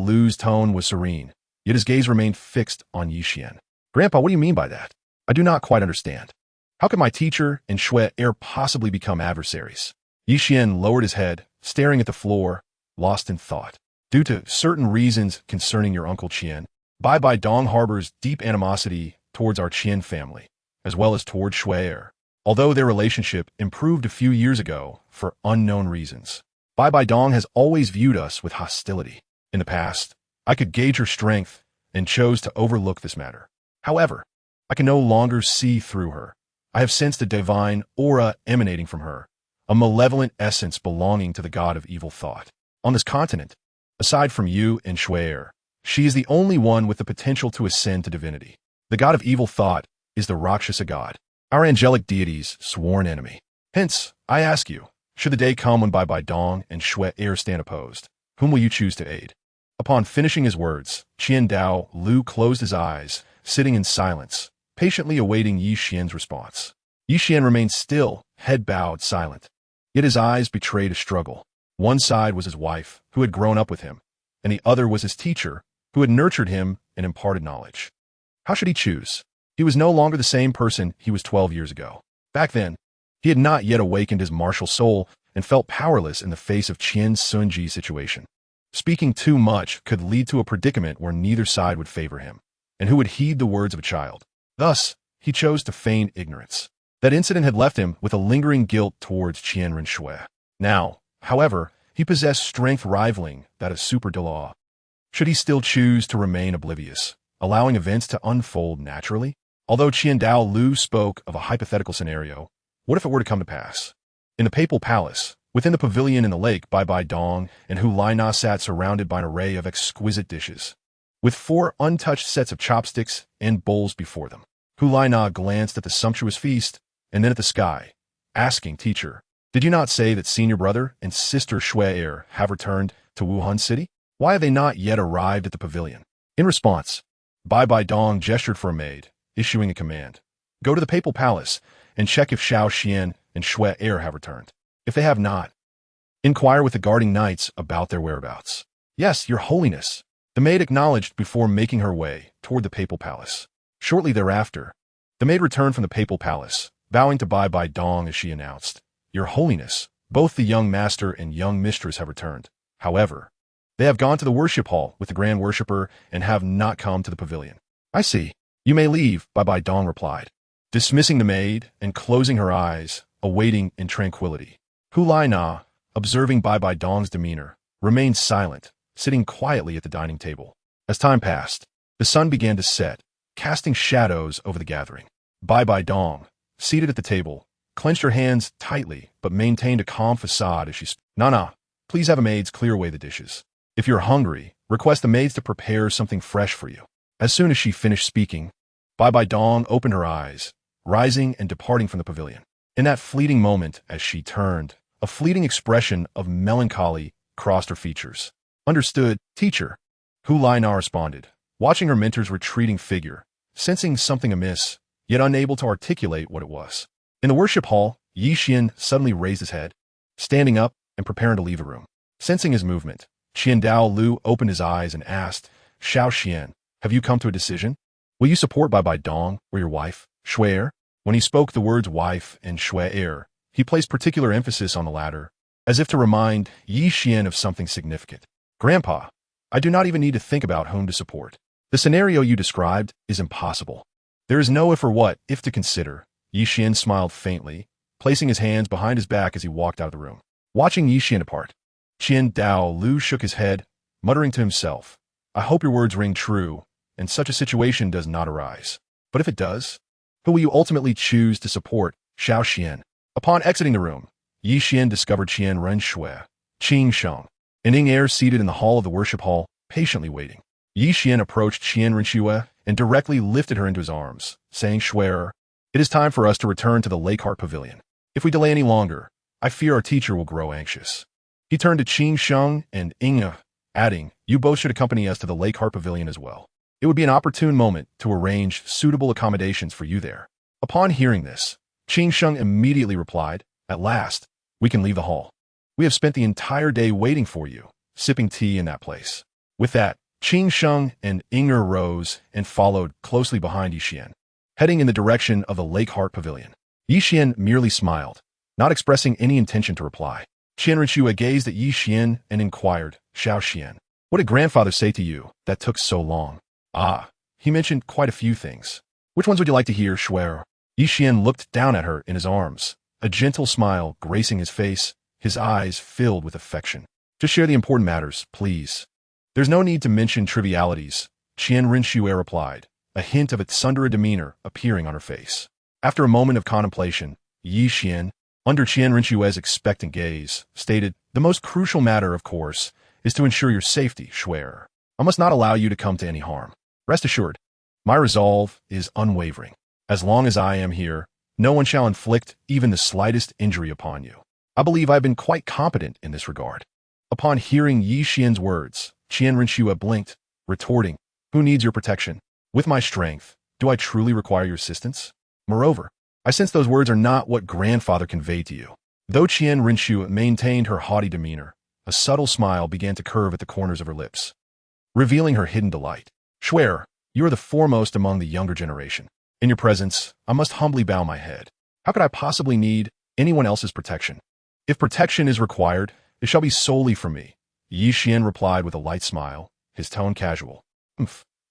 Lu's tone was serene, yet his gaze remained fixed on Yi Xian. Grandpa, what do you mean by that? I do not quite understand. How could my teacher and Shui possibly become adversaries? Yi Xian lowered his head, staring at the floor, lost in thought. Due to certain reasons concerning your uncle Qian, BibiDong harbors deep animosity towards our Qian family, as well as towards Shui. Although their relationship improved a few years ago for unknown reasons, BibiDong has always viewed us with hostility. In the past, I could gauge her strength and chose to overlook this matter. However, I can no longer see through her. I have sensed a divine aura emanating from her, a malevolent essence belonging to the god of evil thought. On this continent, aside from you and Shui, she is the only one with the potential to ascend to divinity. The god of evil thought is the Rakshasa god, our angelic deity's sworn enemy. Hence, I ask you, should the day come when BibiDong and Shui stand opposed, whom will you choose to aid? Upon finishing his words, Lu closed his eyes, sitting in silence, patiently awaiting Yi Xian's response. Yi Xian remained still, head bowed, silent. Yet his eyes betrayed a struggle. One side was his wife, who had grown up with him, and the other was his teacher, who had nurtured him and imparted knowledge. How should he choose? He was no longer the same person he was 12 years ago. Back then, he had not yet awakened his martial soul and felt powerless in the face of Xunji's situation. Speaking too much could lead to a predicament where neither side would favor him, and who would heed the words of a child. Thus, he chose to feign ignorance. That incident had left him with a lingering guilt towards Qian Shui. Now, however, he possessed strength rivaling that of Super Douluo. Should he still choose to remain oblivious, allowing events to unfold naturally? Although Lu spoke of a hypothetical scenario, what if it were to come to pass? In the papal palace, within the pavilion in the lake, BibiDong and Hulina sat surrounded by an array of exquisite dishes, with 4 untouched sets of chopsticks and bowls before them. Hulina glanced at the sumptuous feast and then at the sky, asking, Teacher, did you not say that senior brother and sister Shui have returned to Wuhan City? Why have they not yet arrived at the pavilion? In response, BibiDong gestured for a maid, issuing a command. Go to the papal palace and check if Xiao Xian and Shui have returned. If they have not, inquire with the guarding knights about their whereabouts. Yes, your holiness, the maid acknowledged before making her way toward the papal palace. Shortly thereafter, the maid returned from the papal palace, bowing to BibiDong as she announced, Your holiness, both the young master and young mistress have returned. However, they have gone to the worship hall with the grand worshipper and have not come to the pavilion. I see. You may leave, BibiDong replied, dismissing the maid and closing her eyes, awaiting in tranquility. Hulina, observing BibiDong's demeanor, remained silent, sitting quietly at the dining table. As time passed, the sun began to set, casting shadows over the gathering. BibiDong, seated at the table, clenched her hands tightly but maintained a calm facade as she spoke. Nana, please have a maid's clear away the dishes. If you're hungry, Request the maids to prepare something fresh for you. As soon as she finished speaking, BibiDong opened her eyes, rising and departing from the pavilion. In that fleeting moment, as she turned, a fleeting expression of melancholy crossed her features. Understood, teacher. Hu Lina responded, watching her mentor's retreating figure, sensing something amiss, yet unable to articulate what it was. In the worship hall, Qian suddenly raised his head, standing up and preparing to leave the room. Sensing his movement, Dalu opened his eyes and asked, Qian, have you come to a decision? Will you support BibiDong or your wife, Shui? When he spoke the words wife and Shui, he placed particular emphasis on the latter, as if to remind Qian of something significant. Grandpa, I do not even need to think about whom to support. The scenario you described is impossible. There is no if or what if to consider. Qian smiled faintly, placing his hands behind his back as he walked out of the room. Watching Qian depart, Dalu shook his head, muttering to himself, I hope your words ring true, and such a situation does not arise. But if it does, who will you ultimately choose to support, Qian? Upon exiting the room, Qian discovered Qian Renshui, Qing Sheng, and Ing seated in the hall of the worship hall, patiently waiting. Qian approached Qian Renshui and directly lifted her into his arms, saying, Shui, it is time for us to return to the Lake Heart Pavilion. If we delay any longer, I fear our teacher will grow anxious. He turned to Qing Sheng and Ing, adding, you both should accompany us to the Lake Heart Pavilion as well. It would be an opportune moment to arrange suitable accommodations for you there. Upon hearing this, Qing Sheng immediately replied, at last, we can leave the hall. We have spent the entire day waiting for you, sipping tea in that place. With that, Qing Sheng and Ing rose and followed closely behind Qian, heading in the direction of the Lake Heart Pavilion. Qian merely smiled, not expressing any intention to reply. Qian Renshui gazed at Qian and inquired, Qian, what did grandfather say to you that took so long? Ah, he mentioned quite a few things. Which ones would you like to hear, Shui? Qian looked down at her in his arms, a gentle smile gracing his face, his eyes filled with affection. Just share the important matters, please. There's no need to mention trivialities, Qian Renshui replied, a hint of its tsundere demeanor appearing on her face. After a moment of contemplation, Qian, under Qian Renshui's expectant gaze, stated, the most crucial matter, of course, is to ensure your safety, Shui. I must not allow you to come to any harm. Rest assured, my resolve is unwavering. As long as I am here, no one shall inflict even the slightest injury upon you. I believe I have been quite competent in this regard. Upon hearing Qian's words, Qian Renshui blinked, retorting, who needs your protection? With my strength, do I truly require your assistance? Moreover, I sense those words are not what grandfather conveyed to you. Though Qian Renshui maintained her haughty demeanor, a subtle smile began to curve at the corners of her lips, revealing her hidden delight. Shui, you are the foremost among the younger generation. In your presence, I must humbly bow my head. How could I possibly need anyone else's protection? If protection is required, it shall be solely from me. Qian replied with a light smile, his tone casual.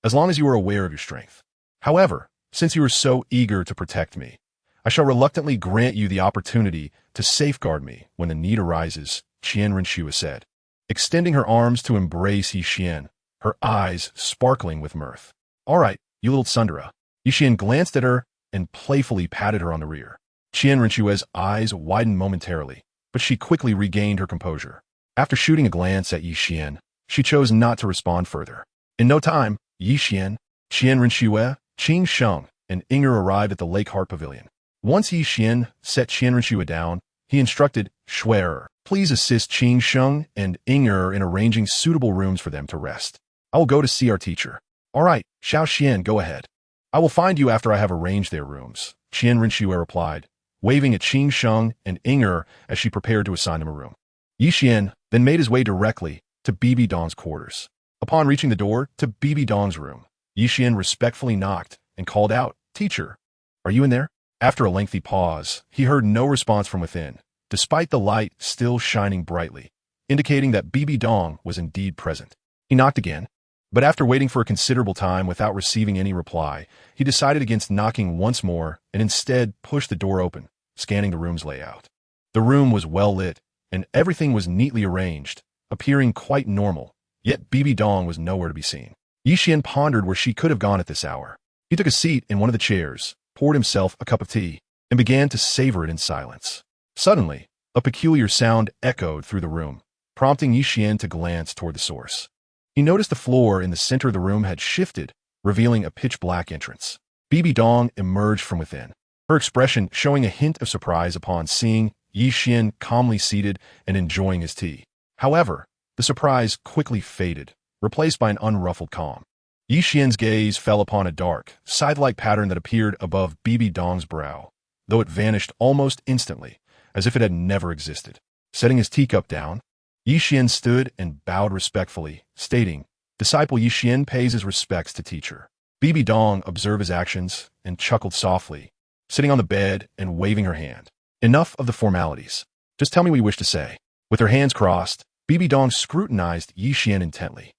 As long as you are aware of your strength. However, since you are so eager to protect me, I shall reluctantly grant you the opportunity to safeguard me when the need arises, Qian Renshui said, extending her arms to embrace Qian, her eyes sparkling with mirth. All right, you little tsundere. Qian glanced at her and playfully patted her on the rear. Qian Renshui's eyes widened momentarily, but she quickly regained her composure. After shooting a glance at Qian, she chose not to respond further. In no time, Qian, Qian Renshui, Qing Sheng, and Ing arrived at the Lake Heart Pavilion. Once Qian set Qian Renshui down, he instructed, Shui, please assist Qing Sheng and Ing in arranging suitable rooms for them to rest. I will go to see our teacher. All right, Qian, go ahead. I will find you after I have arranged their rooms, Qian Renshui replied, waving at Qing Sheng and Ing as she prepared to assign them a room. Qian then made his way directly to BibiDong's quarters. Upon reaching the door to BibiDong's room, Qian respectfully knocked and called out, Teacher, are you in there? After a lengthy pause, he heard no response from within, despite the light still shining brightly, indicating that BibiDong was indeed present. He knocked again, but after waiting for a considerable time without receiving any reply, he decided against knocking once more and instead pushed the door open, scanning the room's layout. The room was well lit, and everything was neatly arranged, appearing quite normal, yet BibiDong was nowhere to be seen. Qian pondered where she could have gone at this hour. He took a seat in one of the chairs, poured himself a cup of tea, and began to savor it in silence. Suddenly, a peculiar sound echoed through the room, prompting Qian to glance toward the source. He noticed the floor in the center of the room had shifted, revealing a pitch-black entrance. BibiDong emerged from within, her expression showing a hint of surprise upon seeing Qian calmly seated and enjoying his tea. However, the surprise quickly faded, replaced by an unruffled calm. Qian's gaze fell upon a dark, scythe-like pattern that appeared above BibiDong's brow, though it vanished almost instantly, as if it had never existed. Setting his teacup down, Qian stood and bowed respectfully, stating, "Disciple Qian pays his respects to teacher." BibiDong observed his actions and chuckled softly, sitting on the bed and waving her hand. "Enough of the formalities. Just tell me what you wish to say." With her hands crossed, BibiDong scrutinized Qian intently.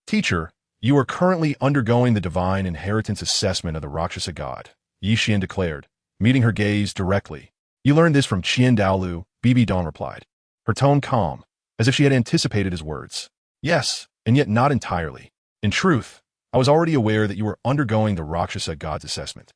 "Teacher, you are currently undergoing the divine inheritance assessment of the Rakshasa god," Qian declared, meeting her gaze directly. "You learned this from Qian Dalu," BibiDong replied, her tone calm, as if she had anticipated his words. "Yes, and yet not entirely. In truth, I was already aware that you were undergoing the Rakshasa god's assessment,"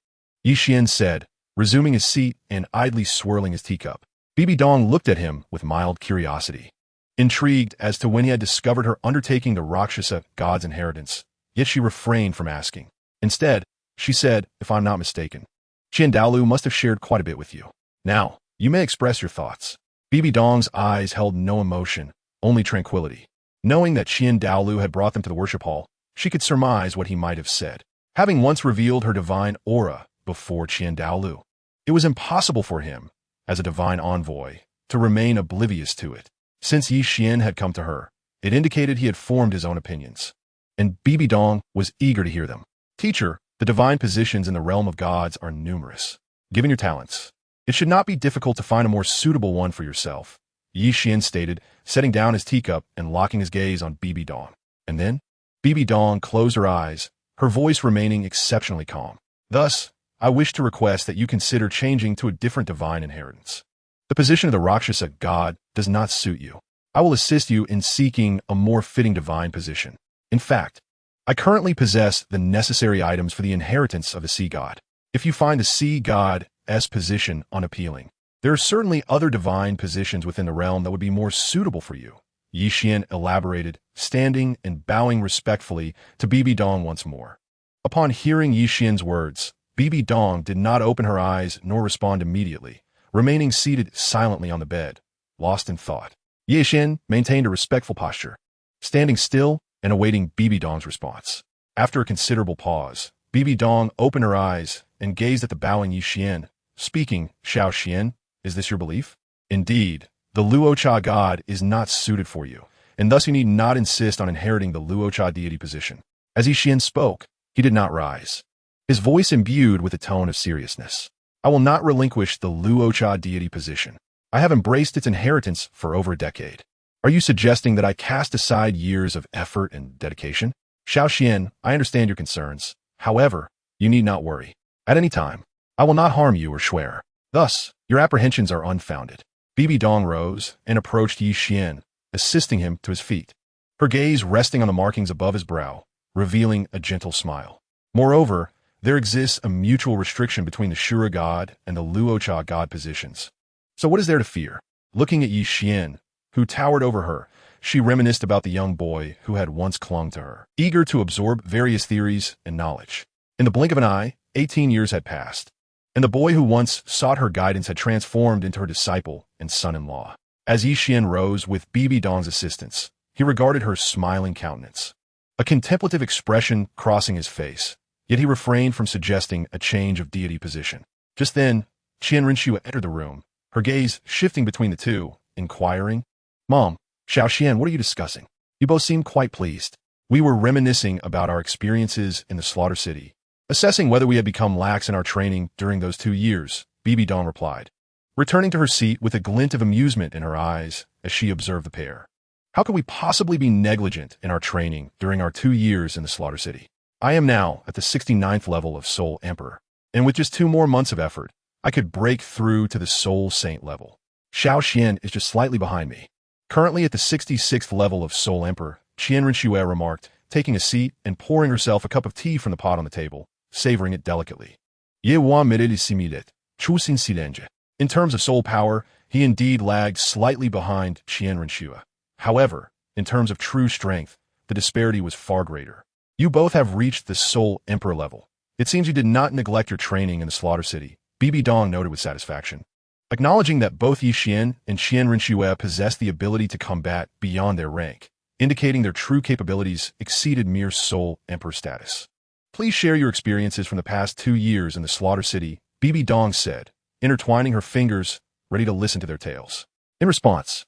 Qian said, resuming his seat and idly swirling his teacup. BibiDong looked at him with mild curiosity, intrigued as to when he had discovered her undertaking the Rakshasa god's inheritance, yet she refrained from asking. Instead, she said, "If I'm not mistaken, Qian Dalu must have shared quite a bit with you. Now, you may express your thoughts." BibiDong's eyes held no emotion, only tranquility. Knowing that Qian Dalu had brought them to the worship hall, she could surmise what he might have said. Having once revealed her divine aura before Qian Dalu, it was impossible for him, as a divine envoy, to remain oblivious to it. Since Qian had come to her, it indicated he had formed his own opinions, and BibiDong was eager to hear them. "Teacher, the divine positions in the realm of gods are numerous. Given your talents, it should not be difficult to find a more suitable one for yourself," Qian stated, setting down his teacup and locking his gaze on BibiDong. And then, BibiDong closed her eyes, her voice remaining exceptionally calm. "Thus, I wish to request that you consider changing to a different divine inheritance. The position of the Rakshasa god does not suit you. I will assist you in seeking a more fitting divine position. In fact, I currently possess the necessary items for the inheritance of the sea god. If you find the sea god's position unappealing, there are certainly other divine positions within the realm that would be more suitable for you," Qian elaborated, standing and bowing respectfully to BibiDong once more. Upon hearing Qian's words, BibiDong did not open her eyes nor respond immediately, remaining seated silently on the bed, lost in thought. Qian maintained a respectful posture, standing still and awaiting BibiDong's response. After a considerable pause, BibiDong opened her eyes and gazed at the bowing Qian, speaking, "Xiao Qian, is this your belief? Indeed, the Luocha god is not suited for you, and thus you need not insist on inheriting the Luocha deity position." As Qian spoke, he did not rise, his voice imbued with a tone of seriousness. "I will not relinquish the Luocha deity position. I have embraced its inheritance for over a decade. Are you suggesting that I cast aside years of effort and dedication?" "Xiao Qian, I understand your concerns. However, you need not worry. At any time, I will not harm you or swear. Thus, your apprehensions are unfounded." BibiDong rose and approached Qian, assisting him to his feet, her gaze resting on the markings above his brow, revealing a gentle smile. "Moreover, there exists a mutual restriction between the Shura god and the Luocha god positions. So what is there to fear?" Looking at Qian, who towered over her, she reminisced about the young boy who had once clung to her, eager to absorb various theories and knowledge. In the blink of an eye, 18 years had passed, and the boy who once sought her guidance had transformed into her disciple and son-in-law. As Qian rose with BibiDong's assistance, he regarded her smiling countenance, a contemplative expression crossing his face, yet he refrained from suggesting a change of deity position. Just then, Qian Rinxue entered the room, her gaze shifting between the two, inquiring, "Mom, Xiao Qian, what are you discussing? You both seem quite pleased." "We were reminiscing about our experiences in the Slaughter City, assessing whether we had become lax in our training during those 2 years," BibiDong replied, returning to her seat with a glint of amusement in her eyes as she observed the pair. "How could we possibly be negligent in our training during our 2 years in the Slaughter City? I am now at the 69th level of Soul Emperor, and with just 2 more months of effort, I could break through to the Soul Saint level. Xiao Qian is just slightly behind me. Currently at the 66th level of Soul Emperor," Qian Rinxue remarked, taking a seat and pouring herself a cup of tea from the pot on the table, savoring it delicately. "Ye wa mireli similet, chusin silenge." In terms of soul power, he indeed lagged slightly behind Qian Rinxue. However, in terms of true strength, the disparity was far greater. You both have reached the Soul Emperor level. It seems you did not neglect your training in the Slaughter City, BibiDong noted with satisfaction. Acknowledging that both Qian and Qian Rinxue possessed the ability to combat beyond their rank, indicating their true capabilities exceeded mere Soul Emperor status. Please share your experiences from the past 2 years in the Slaughter City, BibiDong said, intertwining her fingers, ready to listen to their tales. In response,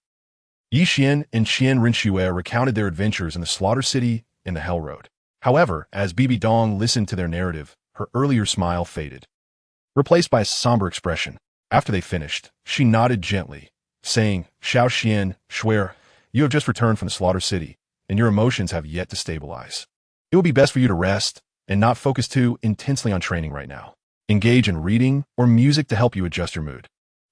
Qian and Qian Rinxue recounted their adventures in the Slaughter City and the Hell Road. However, as BibiDong listened to their narrative, her earlier smile faded, replaced by a somber expression. After they finished, she nodded gently, saying, Xiao Xian, Shuer, you have just returned from the Slaughter City, and your emotions have yet to stabilize. It will be best for you to rest and not focus too intensely on training right now. Engage in reading or music to help you adjust your mood.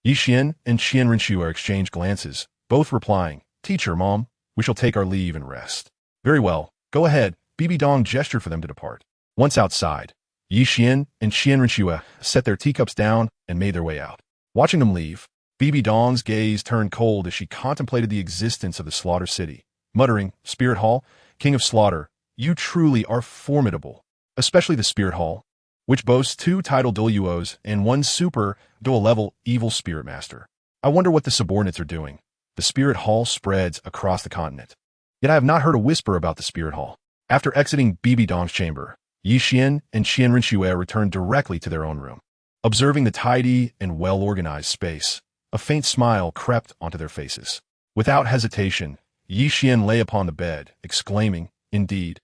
Qian and Qian Rinxue exchanged glances, both replying, Teacher, Mom, we shall take our leave and rest. Very well, go ahead, BibiDong gestured for them to depart. Once outside, Qian and Qian Rinxue set their teacups down and made their way out. Watching them leave, BibiDong's gaze turned cold as she contemplated the existence of the Slaughter City, muttering, Spirit Hall, King of Slaughter, you truly are formidable, especially the Spirit Hall, which boasts 2 titled Douluos and 1 super Dual-level evil spirit master. I wonder what the subordinates are doing. The Spirit Hall spreads across the continent. Yet I have not heard a whisper about the Spirit Hall. After exiting BibiDong's chamber, Qian and Qian Rinxue returned directly to their own room. Observing the tidy and well-organized space, a faint smile crept onto their faces. Without hesitation, Qian lay upon the bed, exclaiming, Indeed,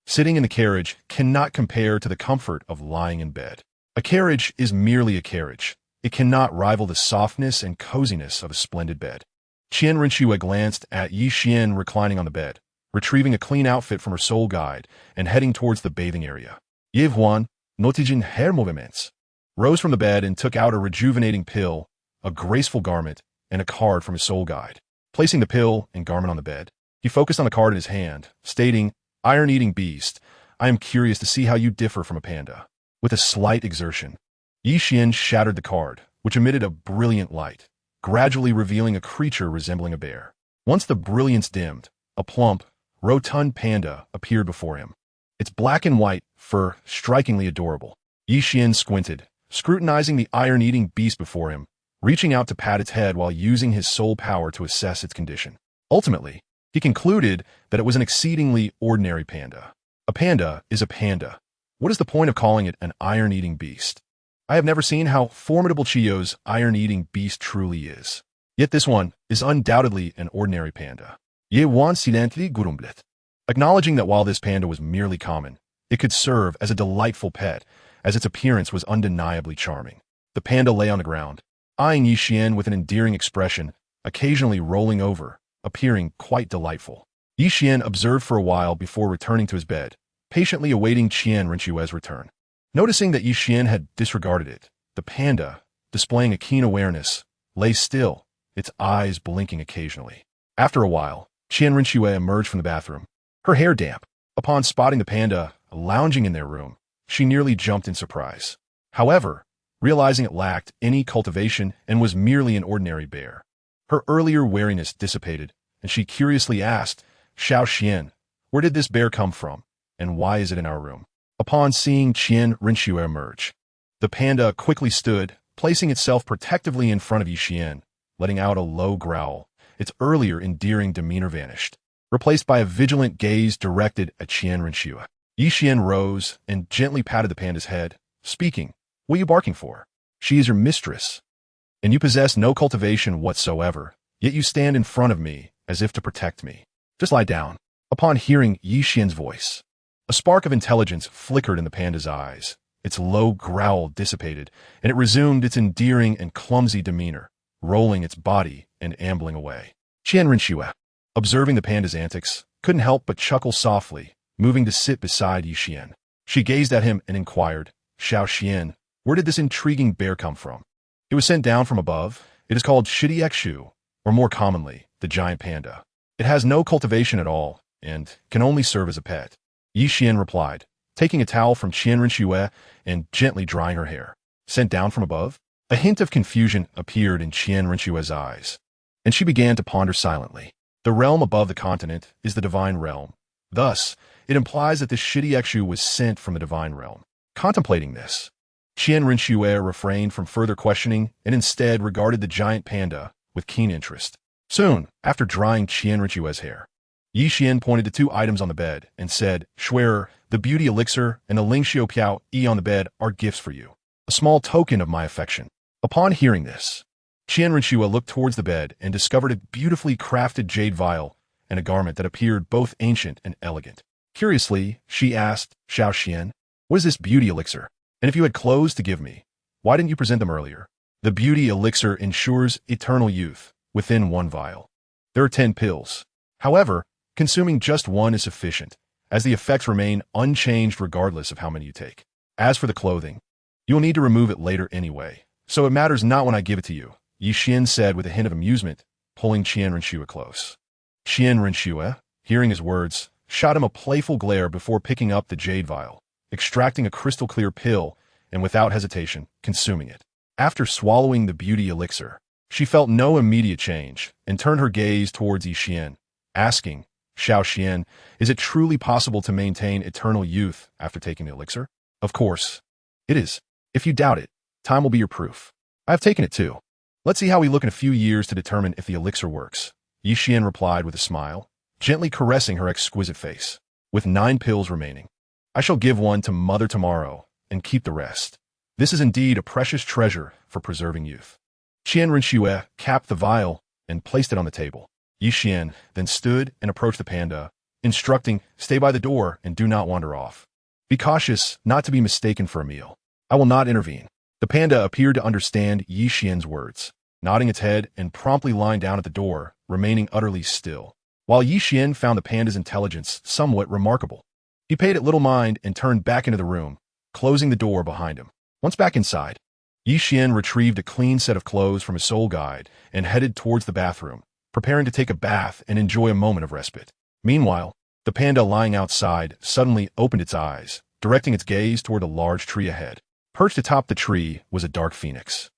sitting in the carriage cannot compare to the comfort of lying in bed. A carriage is merely a carriage. It cannot rival the softness and coziness of a splendid bed. Qian Rinxue glanced at Qian reclining on the bed, retrieving a clean outfit from her soul guide and heading towards the bathing area. Ye Huan, notigen her movements, rose from the bed and took out a rejuvenating pill, a graceful garment, and a card from his soul guide. Placing the pill and garment on the bed, he focused on the card in his hand, stating, Iron-eating beast, I am curious to see how you differ from a panda. With a slight exertion, Qian shattered the card, which emitted a brilliant light, gradually revealing a creature resembling a bear. Once the brilliance dimmed, a plump, rotund panda appeared before him. Its black and white fur strikingly adorable. Qian squinted, scrutinizing the iron-eating beast before him, reaching out to pat its head while using his soul power to assess its condition. Ultimately, he concluded that it was an exceedingly ordinary panda. A panda is a panda. What is the point of calling it an iron-eating beast? I have never seen how formidable Chiyo's iron-eating beast truly is. Yet this one is undoubtedly an ordinary panda. Ye wan silently gurumblet. Acknowledging that while this panda was merely common, it could serve as a delightful pet, as its appearance was undeniably charming. The panda lay on the ground, eyeing Qian with an endearing expression, occasionally rolling over, appearing quite delightful. Qian observed for a while before returning to his bed, patiently awaiting Qian Rinxue's return. Noticing that Qian had disregarded it, the panda, displaying a keen awareness, lay still, its eyes blinking occasionally. After a while, Qian Rinxue emerged from the bathroom, her hair damp. Upon spotting the panda lounging in their room, she nearly jumped in surprise. However, realizing it lacked any cultivation and was merely an ordinary bear, her earlier wariness dissipated, and she curiously asked, Xiao Xian, where did this bear come from, and why is it in our room? Upon seeing Qian Rinxue emerge, the panda quickly stood, placing itself protectively in front of Qian, letting out a low growl. Its earlier endearing demeanor vanished, replaced by a vigilant gaze directed at Qian Rinxue. Qian rose and gently patted the panda's head, speaking, What are you barking for? She is your mistress, and you possess no cultivation whatsoever, yet you stand in front of me as if to protect me. Just lie down. Upon hearing Qian's voice, a spark of intelligence flickered in the panda's eyes. Its low growl dissipated, and it resumed its endearing and clumsy demeanor, rolling its body and ambling away. Qian Rinxue, observing the panda's antics, couldn't help but chuckle softly, moving to sit beside Qian. She gazed at him and inquired, Xiao Xian, where did this intriguing bear come from? It was sent down from above. It is called Shidiexu, or more commonly, the giant panda. It has no cultivation at all, and can only serve as a pet. Qian replied, taking a towel from Qian Rinxue and gently drying her hair. Sent down from above? A hint of confusion appeared in Qian Rinxue's eyes, and she began to ponder silently. The realm above the continent is the divine realm. Thus, it implies that this shitty Exu was sent from the divine realm. Contemplating this, Qian Rinxue refrained from further questioning and instead regarded the giant panda with keen interest. Soon, after drying Qian Rinxue's hair, Yi Xian pointed to two items on the bed and said, "Schwerer, the beauty elixir and the Ling Xiao Piao Yi on the bed are gifts for you, a small token of my affection." Upon hearing this, Qian Rinxue looked towards the bed and discovered a beautifully crafted jade vial and a garment that appeared both ancient and elegant. Curiously, she asked Xiao Xian, "What is this beauty elixir? And if you had clothes to give me, why didn't you present them earlier?" The beauty elixir ensures eternal youth within one vial. There are 10 pills. However, consuming just one is sufficient, as the effects remain unchanged regardless of how many you take. As for the clothing, you will need to remove it later anyway, so it matters not when I give it to you, Yi Xian said with a hint of amusement, pulling Qian Rinxue close. Qian Rinxue, hearing his words, shot him a playful glare before picking up the jade vial, extracting a crystal-clear pill, and without hesitation, consuming it. After swallowing the beauty elixir, she felt no immediate change and turned her gaze towards Yi Xian, asking, "Xiao Xian, is it truly possible to maintain eternal youth after taking the elixir?" "Of course. It is. If you doubt it, time will be your proof. I have taken it too. Let's see how we look in a few years to determine if the elixir works," Yi Xian replied with a smile, gently caressing her exquisite face. "With 9 pills remaining, I shall give one to Mother tomorrow and keep the rest. This is indeed a precious treasure for preserving youth." Qian Rinxue capped the vial and placed it on the table. Yi Xian then stood and approached the panda, instructing, "Stay by the door and do not wander off. Be cautious not to be mistaken for a meal. I will not intervene." The panda appeared to understand Yi Xian's words, nodding its head and promptly lying down at the door, remaining utterly still. While Yi Xian found the panda's intelligence somewhat remarkable, he paid it little mind and turned back into the room, closing the door behind him. Once back inside, Yi Xian retrieved a clean set of clothes from his soul guide and headed towards the bathroom, preparing to take a bath and enjoy a moment of respite. Meanwhile, the panda lying outside suddenly opened its eyes, directing its gaze toward a large tree ahead. Perched atop the tree was a dark phoenix,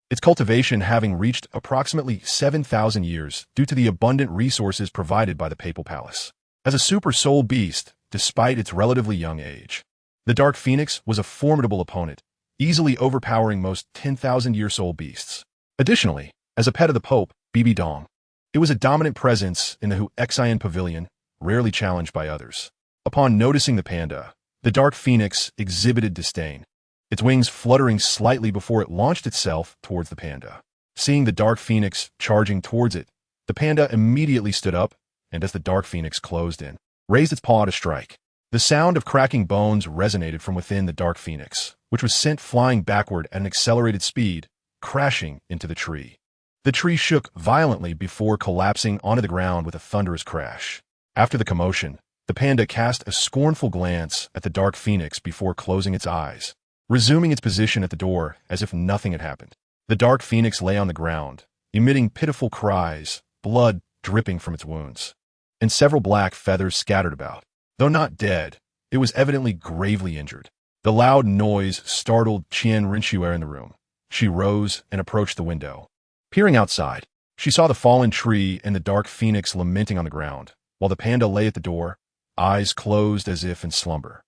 its cultivation having reached approximately 7,000 years due to the abundant resources provided by the Papal Palace. As a super soul beast, despite its relatively young age, the dark phoenix was a formidable opponent, easily overpowering most 10,000-year soul beasts. Additionally, as a pet of the Pope, BibiDong, it was a dominant presence in the Qian Pavilion, rarely challenged by others. Upon noticing the panda, the dark phoenix exhibited disdain, its wings fluttering slightly before it launched itself towards the panda. Seeing the dark phoenix charging towards it, the panda immediately stood up, and as the dark phoenix closed in, raised its paw to strike. The sound of cracking bones resonated from within the dark phoenix, which was sent flying backward at an accelerated speed, crashing into the tree. The tree shook violently before collapsing onto the ground with a thunderous crash. After the commotion, the panda cast a scornful glance at the dark phoenix before closing its eyes, resuming its position at the door as if nothing had happened. The dark phoenix lay on the ground, emitting pitiful cries, blood dripping from its wounds, and several black feathers scattered about. Though not dead, it was evidently gravely injured. The loud noise startled Qian Rinxue in the room. She rose and approached the window. Peering outside, she saw the fallen tree and the dark phoenix lamenting on the ground, while the panda lay at the door, eyes closed as if in slumber.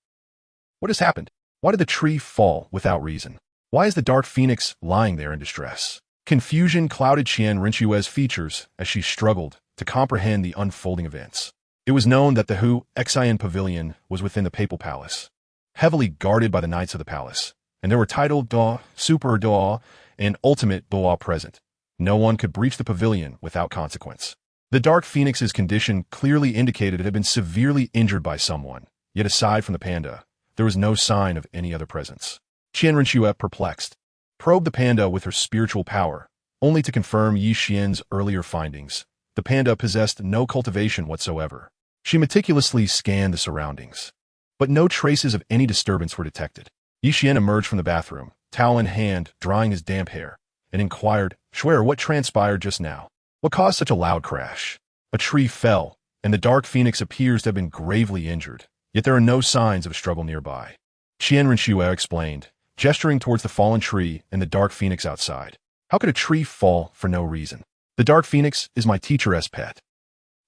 What has happened? Why did the tree fall without reason? Why is the dark phoenix lying there in distress? Confusion clouded Qian Rinxue's features as she struggled to comprehend the unfolding events. It was known that the Qian Pavilion was within the Papal Palace, heavily guarded by the knights of the palace, and there were titled Da, Super Da, and Ultimate Da present. No one could breach the pavilion without consequence. The dark phoenix's condition clearly indicated it had been severely injured by someone, yet aside from the panda, there was no sign of any other presence. Qian Rinxue, perplexed, probed the panda with her spiritual power, only to confirm Yi Xian's earlier findings. The panda possessed no cultivation whatsoever. She meticulously scanned the surroundings, but no traces of any disturbance were detected. Yi Xian emerged from the bathroom, towel in hand, drying his damp hair, and inquired, "Schwerer, what transpired just now? What caused such a loud crash?" "A tree fell, and the dark phoenix appears to have been gravely injured, yet there are no signs of a struggle nearby," Qian Rinxue explained, gesturing towards the fallen tree and the dark phoenix outside. "How could a tree fall for no reason? The dark phoenix is my teacher's pet.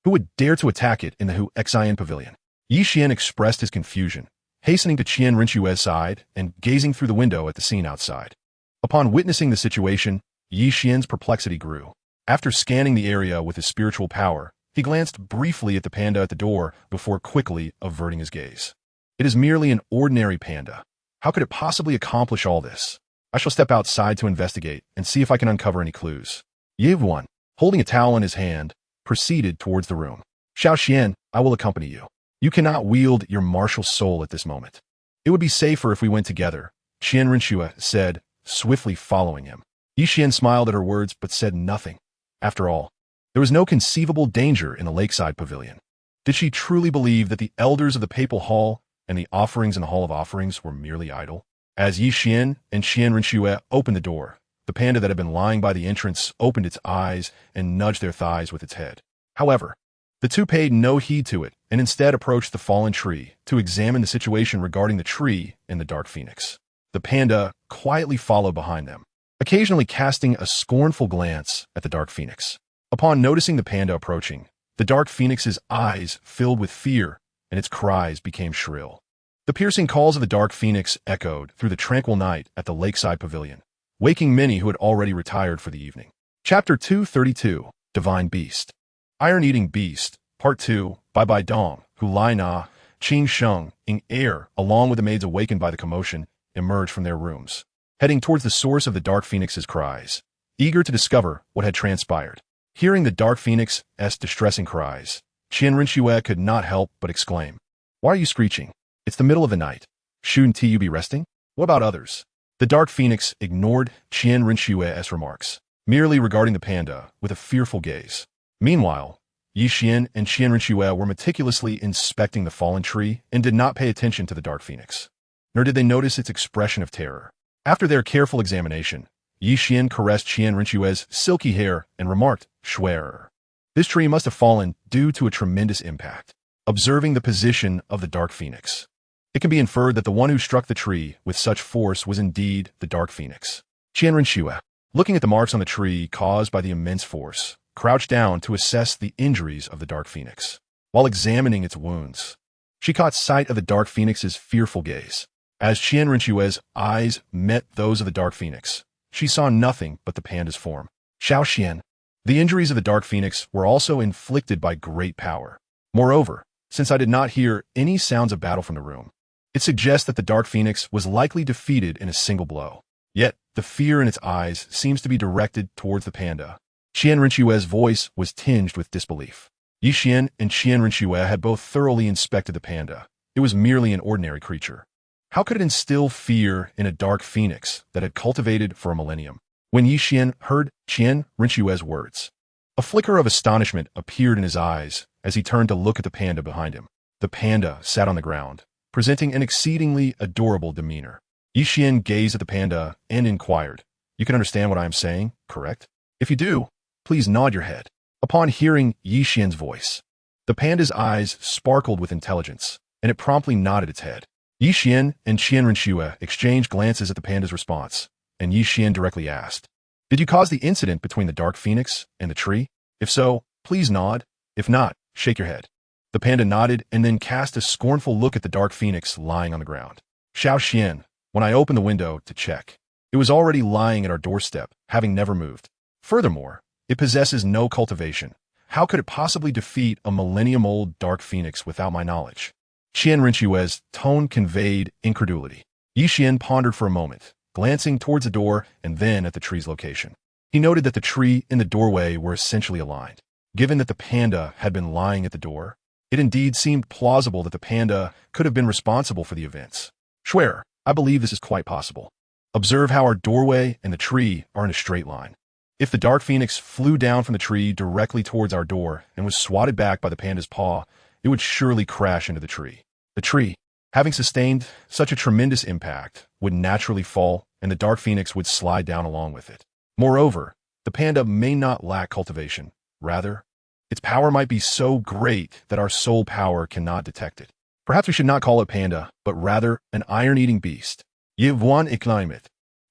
Who would dare to attack it in the Qian Pavilion?" Yi Xian expressed his confusion, hastening to Qian Rinchue's side and gazing through the window at the scene outside. Upon witnessing the situation, Yi Xian's perplexity grew. After scanning the area with his spiritual power, he glanced briefly at the panda at the door before quickly averting his gaze. It is merely an ordinary panda. How could it possibly accomplish all this? I shall step outside to investigate and see if I can uncover any clues. Yi Wan, holding a towel in his hand, proceeded towards the room. Xiao Xian, I will accompany you. You cannot wield your martial soul at this moment. It would be safer if we went together, Qian Rinchue said, swiftly following him. Yi Xian smiled at her words but said nothing. After all, there was no conceivable danger in the lakeside pavilion. Did she truly believe that the elders of the papal hall and the offerings in the hall of offerings were merely idle? As Yi Xian and Qian Rinchue opened the door, the panda that had been lying by the entrance opened its eyes and nudged their thighs with its head. However, the two paid no heed to it and instead approached the fallen tree to examine the situation regarding the tree and the dark phoenix. The panda quietly followed behind them, occasionally casting a scornful glance at the dark phoenix. Upon noticing the panda approaching, the dark phoenix's eyes filled with fear and its cries became shrill. The piercing calls of the dark phoenix echoed through the tranquil night at the lakeside pavilion, waking many who had already retired for the evening. Chapter 232, Divine Beast. Iron-Eating Beast, Part 2, BibiDong, Hu Lai Na, Qing Sheng, Ing Air, along with the maids awakened by the commotion, emerged from their rooms, heading towards the source of the dark phoenix's cries, eager to discover what had transpired. Hearing the dark phoenix's distressing cries, Qian Rinchue could not help but exclaim, "Why are you screeching? It's the middle of the night. Shouldn't you be resting? What about others?" The dark phoenix ignored Qian Rinchue's remarks, merely regarding the panda with a fearful gaze. Meanwhile, Yi Xian and Qian Rinchue were meticulously inspecting the fallen tree and did not pay attention to the dark phoenix, nor did they notice its expression of terror. After their careful examination, Yi Xian caressed Qian Rinchue's silky hair and remarked, "Schwerer. This tree must have fallen due to a tremendous impact." Observing the position of the dark phoenix, it can be inferred that the one who struck the tree with such force was indeed the dark phoenix. Qian Rinchue, looking at the marks on the tree caused by the immense force, crouched down to assess the injuries of the dark phoenix. While examining its wounds, she caught sight of the dark phoenix's fearful gaze. As Qian Rinchue's eyes met those of the dark phoenix, she saw nothing but the panda's form. Xiao Xian. The injuries of the dark phoenix were also inflicted by great power. Moreover, since I did not hear any sounds of battle from the room, it suggests that the dark phoenix was likely defeated in a single blow. Yet, the fear in its eyes seems to be directed towards the panda. Qian Rinchue's voice was tinged with disbelief. Yi Xian and Qian Rinchue had both thoroughly inspected the panda. It was merely an ordinary creature. How could it instill fear in a dark phoenix that had cultivated for a millennium? When Yi Xian heard Qian Rinchue's words, a flicker of astonishment appeared in his eyes as he turned to look at the panda behind him. The panda sat on the ground, presenting an exceedingly adorable demeanor. Yi Xian gazed at the panda and inquired, "You can understand what I am saying, correct? If you do, please nod your head." Upon hearing Yi Xian's voice, the panda's eyes sparkled with intelligence, and it promptly nodded its head. Yi Xian and Qian Rinchue exchanged glances at the panda's response, and Yi Xian directly asked, "Did you cause the incident between the dark phoenix and the tree? If so, please nod. If not, shake your head." The panda nodded and then cast a scornful look at the dark phoenix lying on the ground. Xiao Xian, when I opened the window to check, it was already lying at our doorstep, having never moved. Furthermore, it possesses no cultivation. How could it possibly defeat a millennium-old dark phoenix without my knowledge? Qian Rinchue's tone conveyed incredulity. Yi Xian pondered for a moment, glancing towards the door and then at the tree's location. He noted that the tree and the doorway were essentially aligned. Given that the panda had been lying at the door, it indeed seemed plausible that the panda could have been responsible for the events. "Schwerer, I believe this is quite possible. Observe how our doorway and the tree are in a straight line. If the dark phoenix flew down from the tree directly towards our door and was swatted back by the panda's paw, it would surely crash into the tree. The tree, having sustained such a tremendous impact, would naturally fall, and the dark phoenix would slide down along with it. Moreover, the panda may not lack cultivation. Rather, its power might be so great that our soul power cannot detect it. Perhaps we should not call it panda, but rather an iron-eating beast." Yi Wan IKneeled,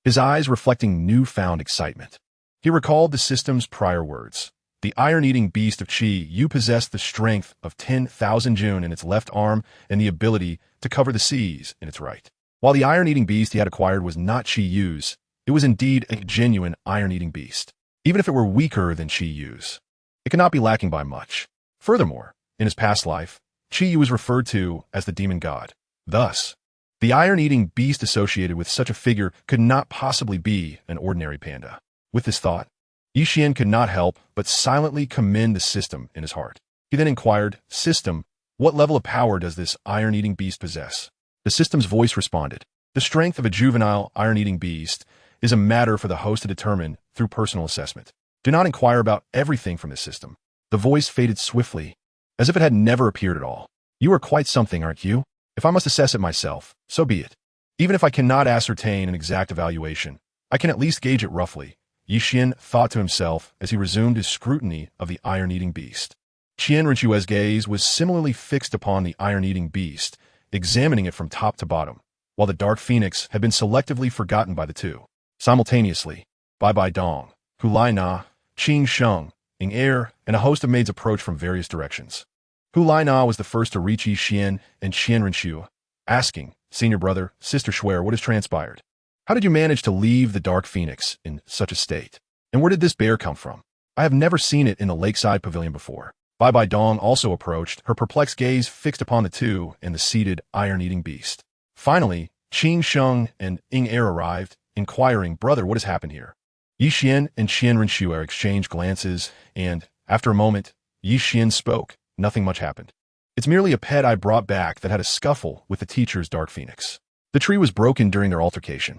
his eyes reflecting newfound excitement. He recalled the system's prior words. The iron-eating beast of Qi Yu possessed the strength of 10,000 Jun in its left arm and the ability to cover the seas in its right. While the iron-eating beast he had acquired was not Qi Yu's, it was indeed a genuine iron-eating beast. Even if it were weaker than Qi Yu's, it could not be lacking by much. Furthermore, in his past life, Qi Yu was referred to as the demon god. Thus, the iron-eating beast associated with such a figure could not possibly be an ordinary panda. With this thought, Qian could not help but silently commend the system in his heart. He then inquired, "System, what level of power does this iron-eating beast possess?" The system's voice responded, "The strength of a juvenile iron-eating beast is a matter for the host to determine through personal assessment. Do not inquire about everything from this system." The voice faded swiftly, as if it had never appeared at all. "You are quite something, aren't you? If I must assess it myself, so be it. Even if I cannot ascertain an exact evaluation, I can at least gauge it roughly," Qian thought to himself as he resumed his scrutiny of the iron-eating beast. Qian Rinchue's gaze was similarly fixed upon the iron-eating beast, examining it from top to bottom, while the dark phoenix had been selectively forgotten by the two. Simultaneously, BibiDong, Hulai Na, Qing Sheng, Ing Er, and a host of maids approached from various directions. Hulai Na was the first to reach Qian and Qian Rinchue, asking, "Senior brother, sister Shuer, what has transpired? How did you manage to leave the Dark Phoenix in such a state? And where did this bear come from? I have never seen it in the lakeside pavilion before." BibiDong also approached, her perplexed gaze fixed upon the two and the seated iron-eating beast. Finally, Qing Sheng and Ing Er arrived, inquiring, "Brother, what has happened here?" Qian and Qian Rinchue exchanged glances, and, after a moment, Qian spoke. "Nothing much happened. It's merely a pet I brought back that had a scuffle with the teacher's Dark Phoenix. The tree was broken during their altercation.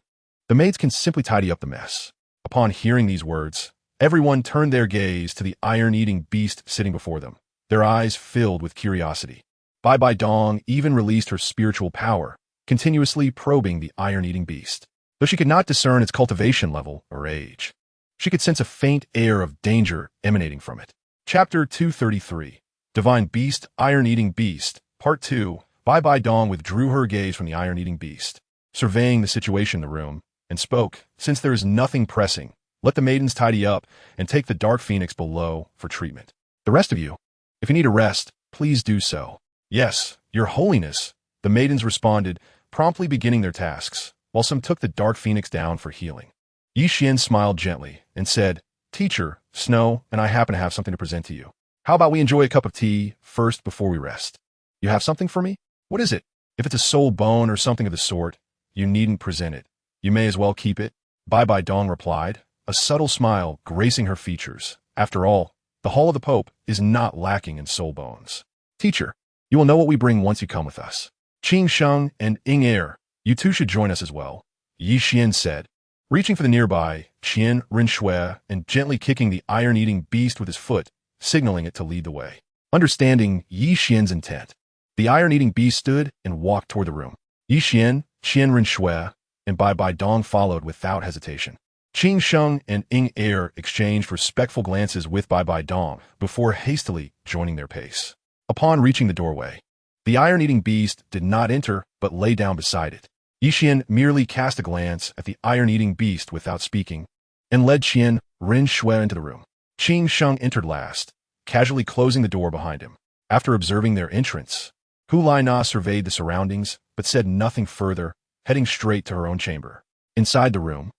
The maids can simply tidy up the mess." Upon hearing these words, everyone turned their gaze to the iron-eating beast sitting before them, their eyes filled with curiosity. BibiDong even released her spiritual power, continuously probing the iron-eating beast. Though she could not discern its cultivation level or age, she could sense a faint air of danger emanating from it. Chapter 233, Divine Beast, Iron-Eating Beast, Part 2. BibiDong withdrew her gaze from the iron-eating beast, surveying the situation in the room, and spoke, "Since there is nothing pressing, let the maidens tidy up and take the Dark Phoenix below for treatment. The rest of you, if you need a rest, please do so." "Yes, Your Holiness," the maidens responded, promptly beginning their tasks, while some took the Dark Phoenix down for healing. Qian smiled gently and said, "Teacher, Snow and I happen to have something to present to you. How about we enjoy a cup of tea first before we rest? You have something for me? What is it? If it's a soul bone or something of the sort, you needn't present it. You may as well keep it." BibiDong replied, a subtle smile gracing her features. After all, the Hall of the Pope is not lacking in soul bones. "Teacher, you will know what we bring once you come with us. Qing Sheng and Ing Er, you two should join us as well," Qian said, reaching for the nearby Qian Rinchue and gently kicking the iron-eating beast with his foot, signaling it to lead the way. Understanding Qian's intent, the iron-eating beast stood and walked toward the room. Qian Rinchue, and BibiDong followed without hesitation. Qing Sheng and Ing Er exchanged respectful glances with BibiDong before hastily joining their pace. Upon reaching the doorway, the iron-eating beast did not enter but lay down beside it. Qian merely cast a glance at the iron-eating beast without speaking, and led Qian Rinchue into the room. Qing Sheng entered last, casually closing the door behind him. After observing their entrance, Hulai Na surveyed the surroundings but said nothing further, heading straight to her own chamber. Inside the room,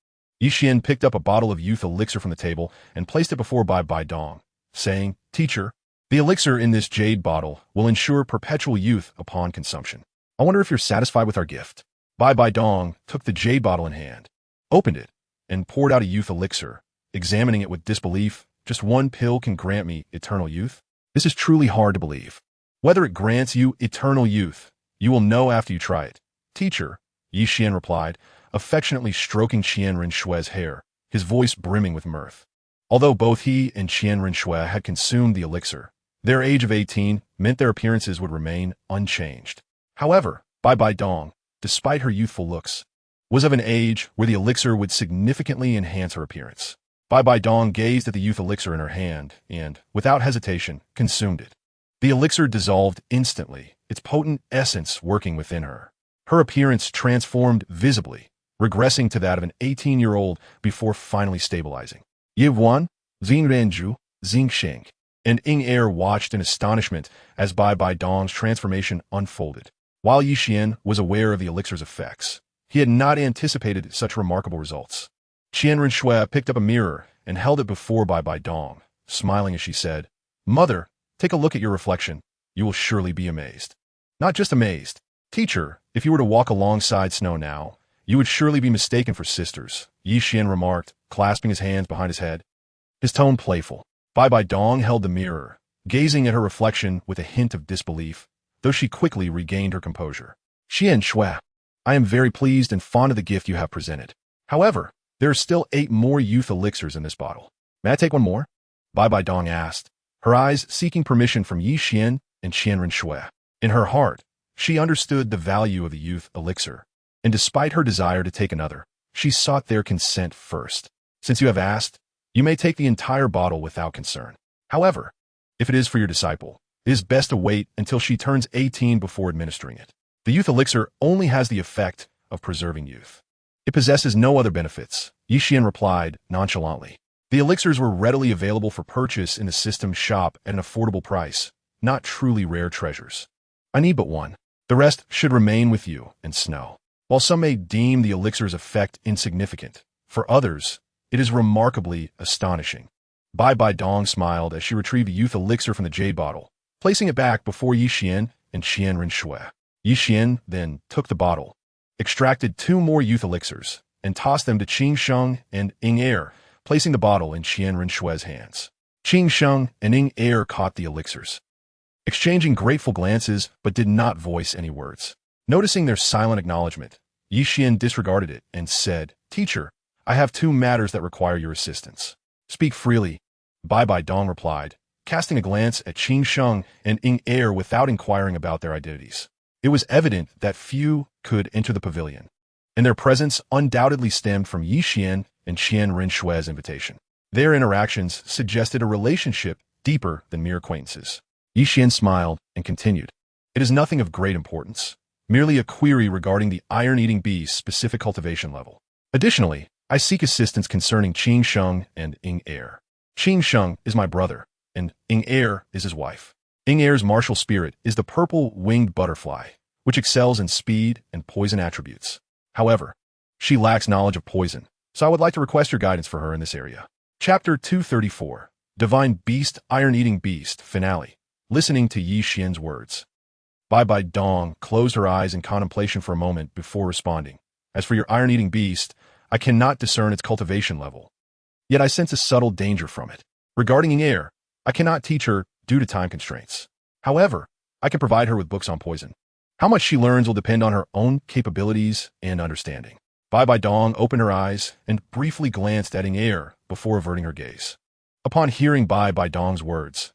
Qian picked up a bottle of youth elixir from the table and placed it before BibiDong, saying, "Teacher, the elixir in this jade bottle will ensure perpetual youth upon consumption. I wonder if you're satisfied with our gift." BibiDong took the jade bottle in hand, opened it, and poured out a youth elixir, examining it with disbelief. "Just one pill can grant me eternal youth? This is truly hard to believe. Whether it grants you eternal youth, you will know after you try it." "Teacher," Qian replied, affectionately stroking Qian Rinchue's hair, his voice brimming with mirth. Although both he and Qian Rinchue had consumed the elixir, their age of 18 meant their appearances would remain unchanged. However, BibiDong, despite her youthful looks, was of an age where the elixir would significantly enhance her appearance. BibiDong gazed at the youth elixir in her hand and, without hesitation, consumed it. The elixir dissolved instantly, its potent essence working within her. Her appearance transformed visibly, regressing to that of an 18-year-old before finally stabilizing. "Yivuan, Zin Renju, Xingxing, and Air watched in astonishment as BibiDong's transformation unfolded. While Qian was aware of the elixir's effects, he had not anticipated such remarkable results. Qian Renshui picked up a mirror and held it before BibiDong, smiling as she said, "Mother, take a look at your reflection. You will surely be amazed." "Not just amazed. Teacher, if you were to walk alongside Snow now, you would surely be mistaken for sisters," Qian remarked, clasping his hands behind his head. His tone playful. BibiDong held the mirror, gazing at her reflection with a hint of disbelief, though she quickly regained her composure. "Qian Shui, I am very pleased and fond of the gift you have presented. However, there are still 8 more youth elixirs in this bottle. May I take one more?" BibiDong asked, her eyes seeking permission from Qian and Qian Renshui. In her heart, she understood the value of the youth elixir, and despite her desire to take another, she sought their consent first. "Since you have asked, you may take the entire bottle without concern. However, if it is for your disciple, it is best to wait until she turns 18 before administering it. The youth elixir only has the effect of preserving youth. It possesses no other benefits," Qian replied nonchalantly. The elixirs were readily available for purchase in the system's shop at an affordable price, not truly rare treasures. "I need but one. The rest should remain with you and Snow." While some may deem the elixir's effect insignificant, for others, it is remarkably astonishing. BibiDong smiled as she retrieved the youth elixir from the jade bottle, placing it back before Qian and Qian Renshui. Qian then took the bottle, extracted 2 more youth elixirs, and tossed them to Qingsheng and Air, placing the bottle in Qian Renshui's hands. Qingsheng and Air caught the elixirs, exchanging grateful glances but did not voice any words. Noticing their silent acknowledgement, Qian disregarded it and said, "Teacher, I have 2 matters that require your assistance." "Speak freely," BibiDong replied, casting a glance at Qingsheng and Air without inquiring about their identities. It was evident that few could enter the pavilion, and their presence undoubtedly stemmed from Qian and Qian Renshui's invitation. Their interactions suggested a relationship deeper than mere acquaintances. Qian smiled and continued, "It is nothing of great importance, merely a query regarding the iron-eating beast's specific cultivation level. Additionally, I seek assistance concerning Qingsheng and Air. Qingsheng is my brother, and Air is his wife. Air's martial spirit is the purple-winged butterfly, which excels in speed and poison attributes. However, she lacks knowledge of poison, so I would like to request your guidance for her in this area." Chapter 234, Divine Beast, Iron-Eating Beast, Finale. Listening to Qian's words, BibiDong closed her eyes in contemplation for a moment before responding. "As for your iron-eating beast, I cannot discern its cultivation level. Yet I sense a subtle danger from it. Regarding Air, I cannot teach her due to time constraints. However, I can provide her with books on poison. How much she learns will depend on her own capabilities and understanding." BibiDong opened her eyes and briefly glanced at Air before averting her gaze. Upon hearing BibiDong's words,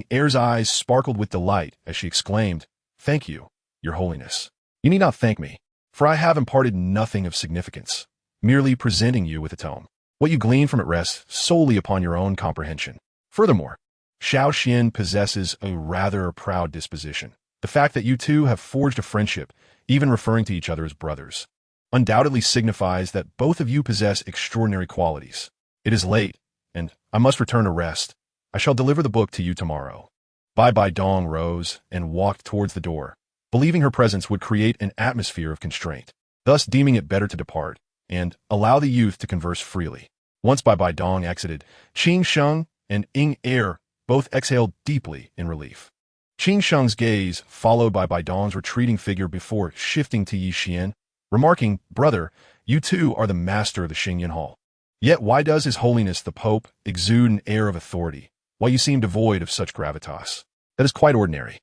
Air's eyes sparkled with delight as she exclaimed, "Thank you, Your Holiness. You need not thank me, for I have imparted nothing of significance, merely presenting you with a tome. What you glean from it rests solely upon your own comprehension. Furthermore, Xiaoxian possesses a rather proud disposition. The fact that you two have forged a friendship, even referring to each other as brothers, undoubtedly signifies that both of you possess extraordinary qualities. It is late, and I must return to rest. I shall deliver the book to you tomorrow." BibiDong rose and walked towards the door, believing her presence would create an atmosphere of constraint, thus deeming it better to depart and allow the youth to converse freely. Once BibiDong exited, Qingsheng and Air both exhaled deeply in relief. Qingsheng's gaze followed BibiDong's retreating figure before shifting to Qian, remarking, "Brother, you too are the master of the Xingyan Hall. Yet why does His Holiness the Pope exude an air of authority, while you seem devoid of such gravitas? That is quite ordinary.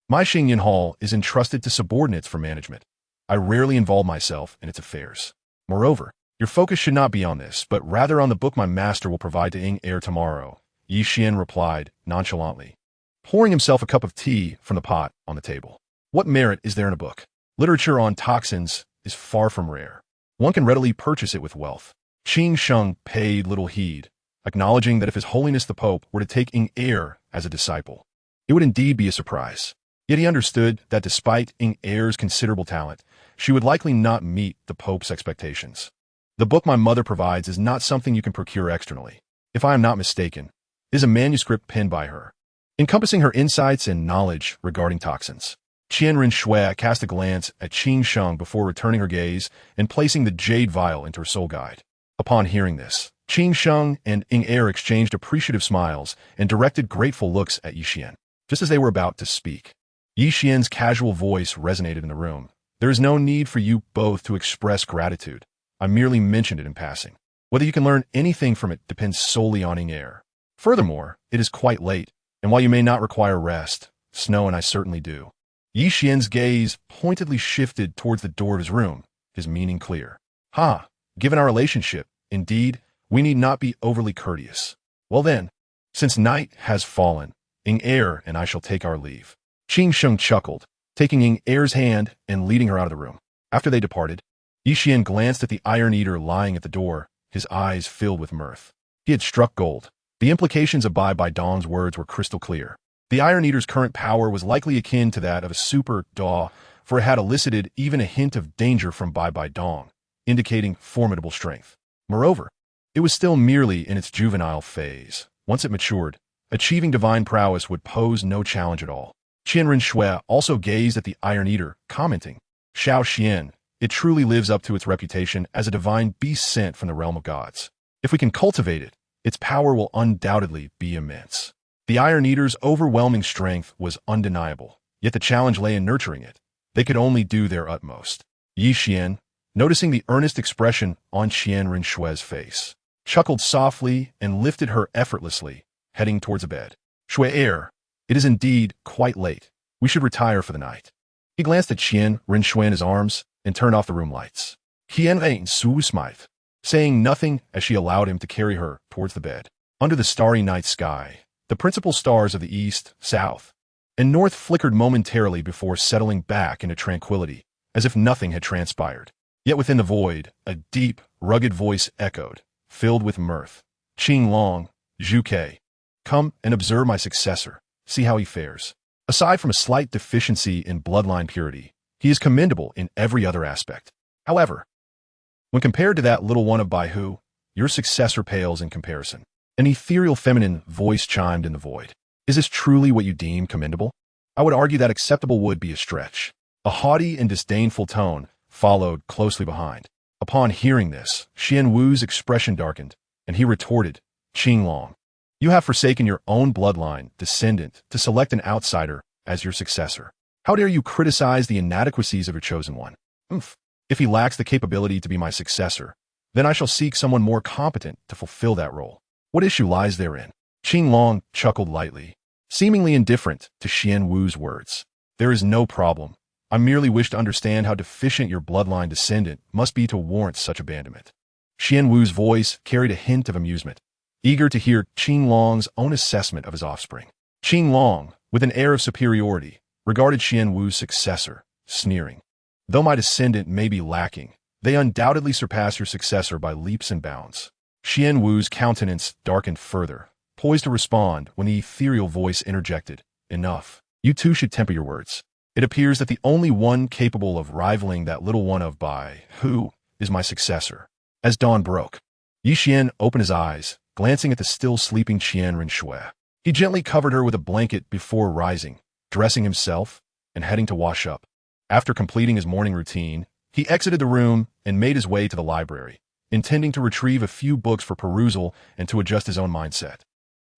My Xingyan Hall is entrusted to subordinates for management. I rarely involve myself in its affairs. Moreover, your focus should not be on this, but rather on the book my master will provide to Air tomorrow," Qian replied nonchalantly, pouring himself a cup of tea from the pot on the table. "What merit is there in a book? Literature on toxins is far from rare. One can readily purchase it with wealth." Qingsheng paid little heed, acknowledging that if His Holiness the Pope were to take Air as a disciple, it would indeed be a surprise. Yet he understood that despite Air's considerable talent, she would likely not meet the Pope's expectations. "The book my mother provides is not something you can procure externally. If I am not mistaken, is a manuscript penned by her, encompassing her insights and knowledge regarding toxins. Qian Rinshui cast a glance at Qing Sheng before returning her gaze and placing the jade vial into her soul guide. Upon hearing this, Qing Sheng and Ying Er exchanged appreciative smiles and directed grateful looks at Yi Xian. Just as they were about to speak, Yi Xian's casual voice resonated in the room. There is no need for you both to express gratitude. I merely mentioned it in passing. Whether you can learn anything from it depends solely on Ying Er. Furthermore, it is quite late, and while you may not require rest, Snow and I certainly do. Yi Xian's gaze pointedly shifted towards the door of his room, his meaning clear. Given our relationship, indeed, we need not be overly courteous. Well then, since night has fallen, Ying Er and I shall take our leave. Qing Sheng chuckled, taking Ying Er's hand and leading her out of the room. After they departed, Yi Xian glanced at the Iron Eater lying at the door, his eyes filled with mirth. He had struck gold. The implications of BibiDong's words were crystal clear. The Iron Eater's current power was likely akin to that of a super Daw, for it had elicited even a hint of danger from BibiDong, indicating formidable strength. Moreover, it was still merely in its juvenile phase. Once it matured, achieving divine prowess would pose no challenge at all. Qian Rinshui also gazed at the Iron Eater, commenting, Xiao Xian, it truly lives up to its reputation as a divine beast sent from the realm of gods. If we can cultivate it, its power will undoubtedly be immense. The Iron Eater's overwhelming strength was undeniable, yet the challenge lay in nurturing it. They could only do their utmost. Yi Xian, noticing the earnest expression on Qian Rinshui's face, chuckled softly and lifted her effortlessly, heading towards a bed. Shui Er, it is indeed quite late. We should retire for the night. He glanced at Qian Rinshui in his arms and turned off the room lights. Qian ain't su smite, saying nothing as she allowed him to carry her towards the bed. Under the starry night sky, the principal stars of the east, south, and north flickered momentarily before settling back into tranquility, as if nothing had transpired. Yet within the void, a deep, rugged voice echoed, filled with mirth. Qing Long, Zhu Ke, come and observe my successor, see how he fares. Aside from a slight deficiency in bloodline purity, he is commendable in every other aspect. However, when compared to that little one of Baihu, your successor pales in comparison. An ethereal feminine voice chimed in the void. Is this truly what you deem commendable? I would argue that acceptable would be a stretch. A haughty and disdainful tone followed closely behind. Upon hearing this, Xian Wu's expression darkened, and he retorted, Qing Long, you have forsaken your own bloodline, descendant, to select an outsider as your successor. How dare you criticize the inadequacies of your chosen one? If he lacks the capability to be my successor, then I shall seek someone more competent to fulfill that role. What issue lies therein? Qing Long chuckled lightly, seemingly indifferent to Xian Wu's words. There is no problem. I merely wish to understand how deficient your bloodline descendant must be to warrant such abandonment. Xian Wu's voice carried a hint of amusement, eager to hear Qing Long's own assessment of his offspring. Qing Long, with an air of superiority, regarded Xian Wu's successor, sneering. Though my descendant may be lacking, they undoubtedly surpass your successor by leaps and bounds. Xian Wu's countenance darkened further, poised to respond when the ethereal voice interjected, Enough. You two should temper your words. It appears that the only one capable of rivaling that little one of Baihu is my successor. As dawn broke, Yi Xian opened his eyes, glancing at the still sleeping Qian Rinshui. He gently covered her with a blanket before rising, dressing himself, and heading to wash up. After completing his morning routine, he exited the room and made his way to the library, intending to retrieve a few books for perusal and to adjust his own mindset.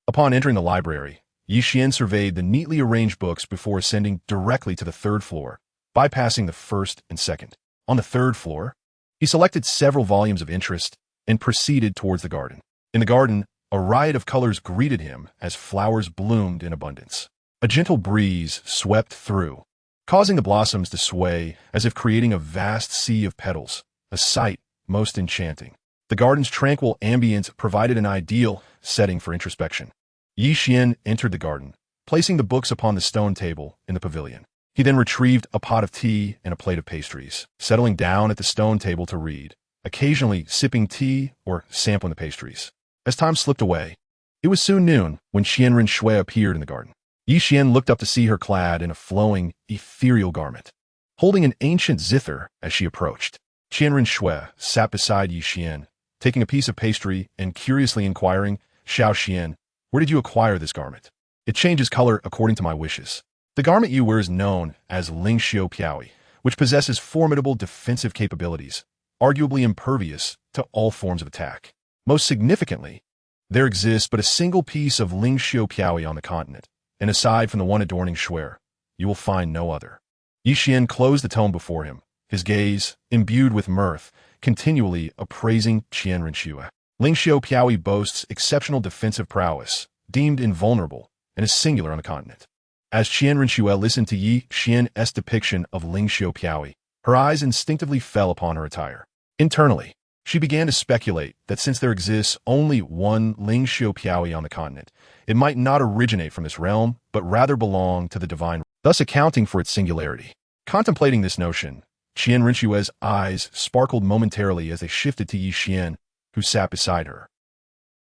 Upon entering the library, Yi Xian surveyed the neatly arranged books before ascending directly to the third floor, bypassing the first and second. On the third floor, he selected several volumes of interest and proceeded towards the garden. In the garden, a riot of colors greeted him as flowers bloomed in abundance. A gentle breeze swept through, causing the blossoms to sway as if creating a vast sea of petals, a sight most enchanting. The garden's tranquil ambience provided an ideal setting for introspection. Yi Xian entered the garden, placing the books upon the stone table in the pavilion. He then retrieved a pot of tea and a plate of pastries, settling down at the stone table to read, occasionally sipping tea or sampling the pastries. As time slipped away, it was soon noon when Qian Rinshui appeared in the garden. Yi Xian looked up to see her clad in a flowing, ethereal garment, holding an ancient zither as she approached. Qian Rinshui sat beside Yi Xian, taking a piece of pastry and curiously inquiring, Xiao Xian, Where did you acquire this garment? It changes color according to my wishes. The garment you wear is known as Lingxiu Piaoi, which possesses formidable defensive capabilities, arguably impervious to all forms of attack. Most significantly, there exists but a single piece of Lingxiu Piaoi on the continent, and aside from the one adorning Shuer, you will find no other. Qian closed the tome before him, his gaze, imbued with mirth, continually appraising Qian Renshue. Lingxiu Piaoi boasts exceptional defensive prowess, deemed invulnerable, and is singular on the continent. As Qian Renshue listened to Qian's depiction of Lingxiu Piaoi, her eyes instinctively fell upon her attire. Internally, she began to speculate that since there exists only one Lingxiu Piaoi on the continent, it might not originate from this realm, but rather belong to the divine, thus accounting for its singularity. Contemplating this notion, Qian Renshue's eyes sparkled momentarily as they shifted to Qian, who sat beside her.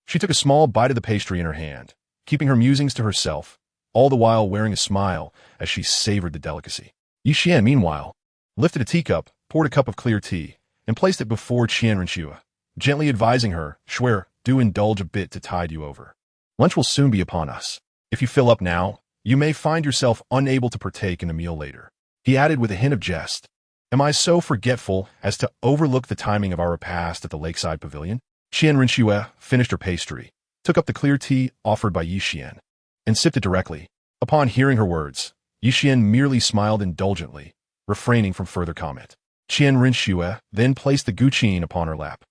She took a small bite of the pastry in her hand, keeping her musings to herself, all the while wearing a smile as she savored the delicacy. Qian, meanwhile, lifted a teacup, poured a cup of clear tea, and placed it before Qian Renshue, gently advising her, Shuer, do indulge a bit to tide you over. Lunch will soon be upon us. If you fill up now, you may find yourself unable to partake in a meal later. He added with a hint of jest, Am I so forgetful as to overlook the timing of our repast at the lakeside pavilion? Qian Renshue finished her pastry, took up the clear tea offered by Qian, and sipped it directly. Upon hearing her words, Qian merely smiled indulgently, refraining from further comment. Qian Renshue then placed the guqin upon her lap,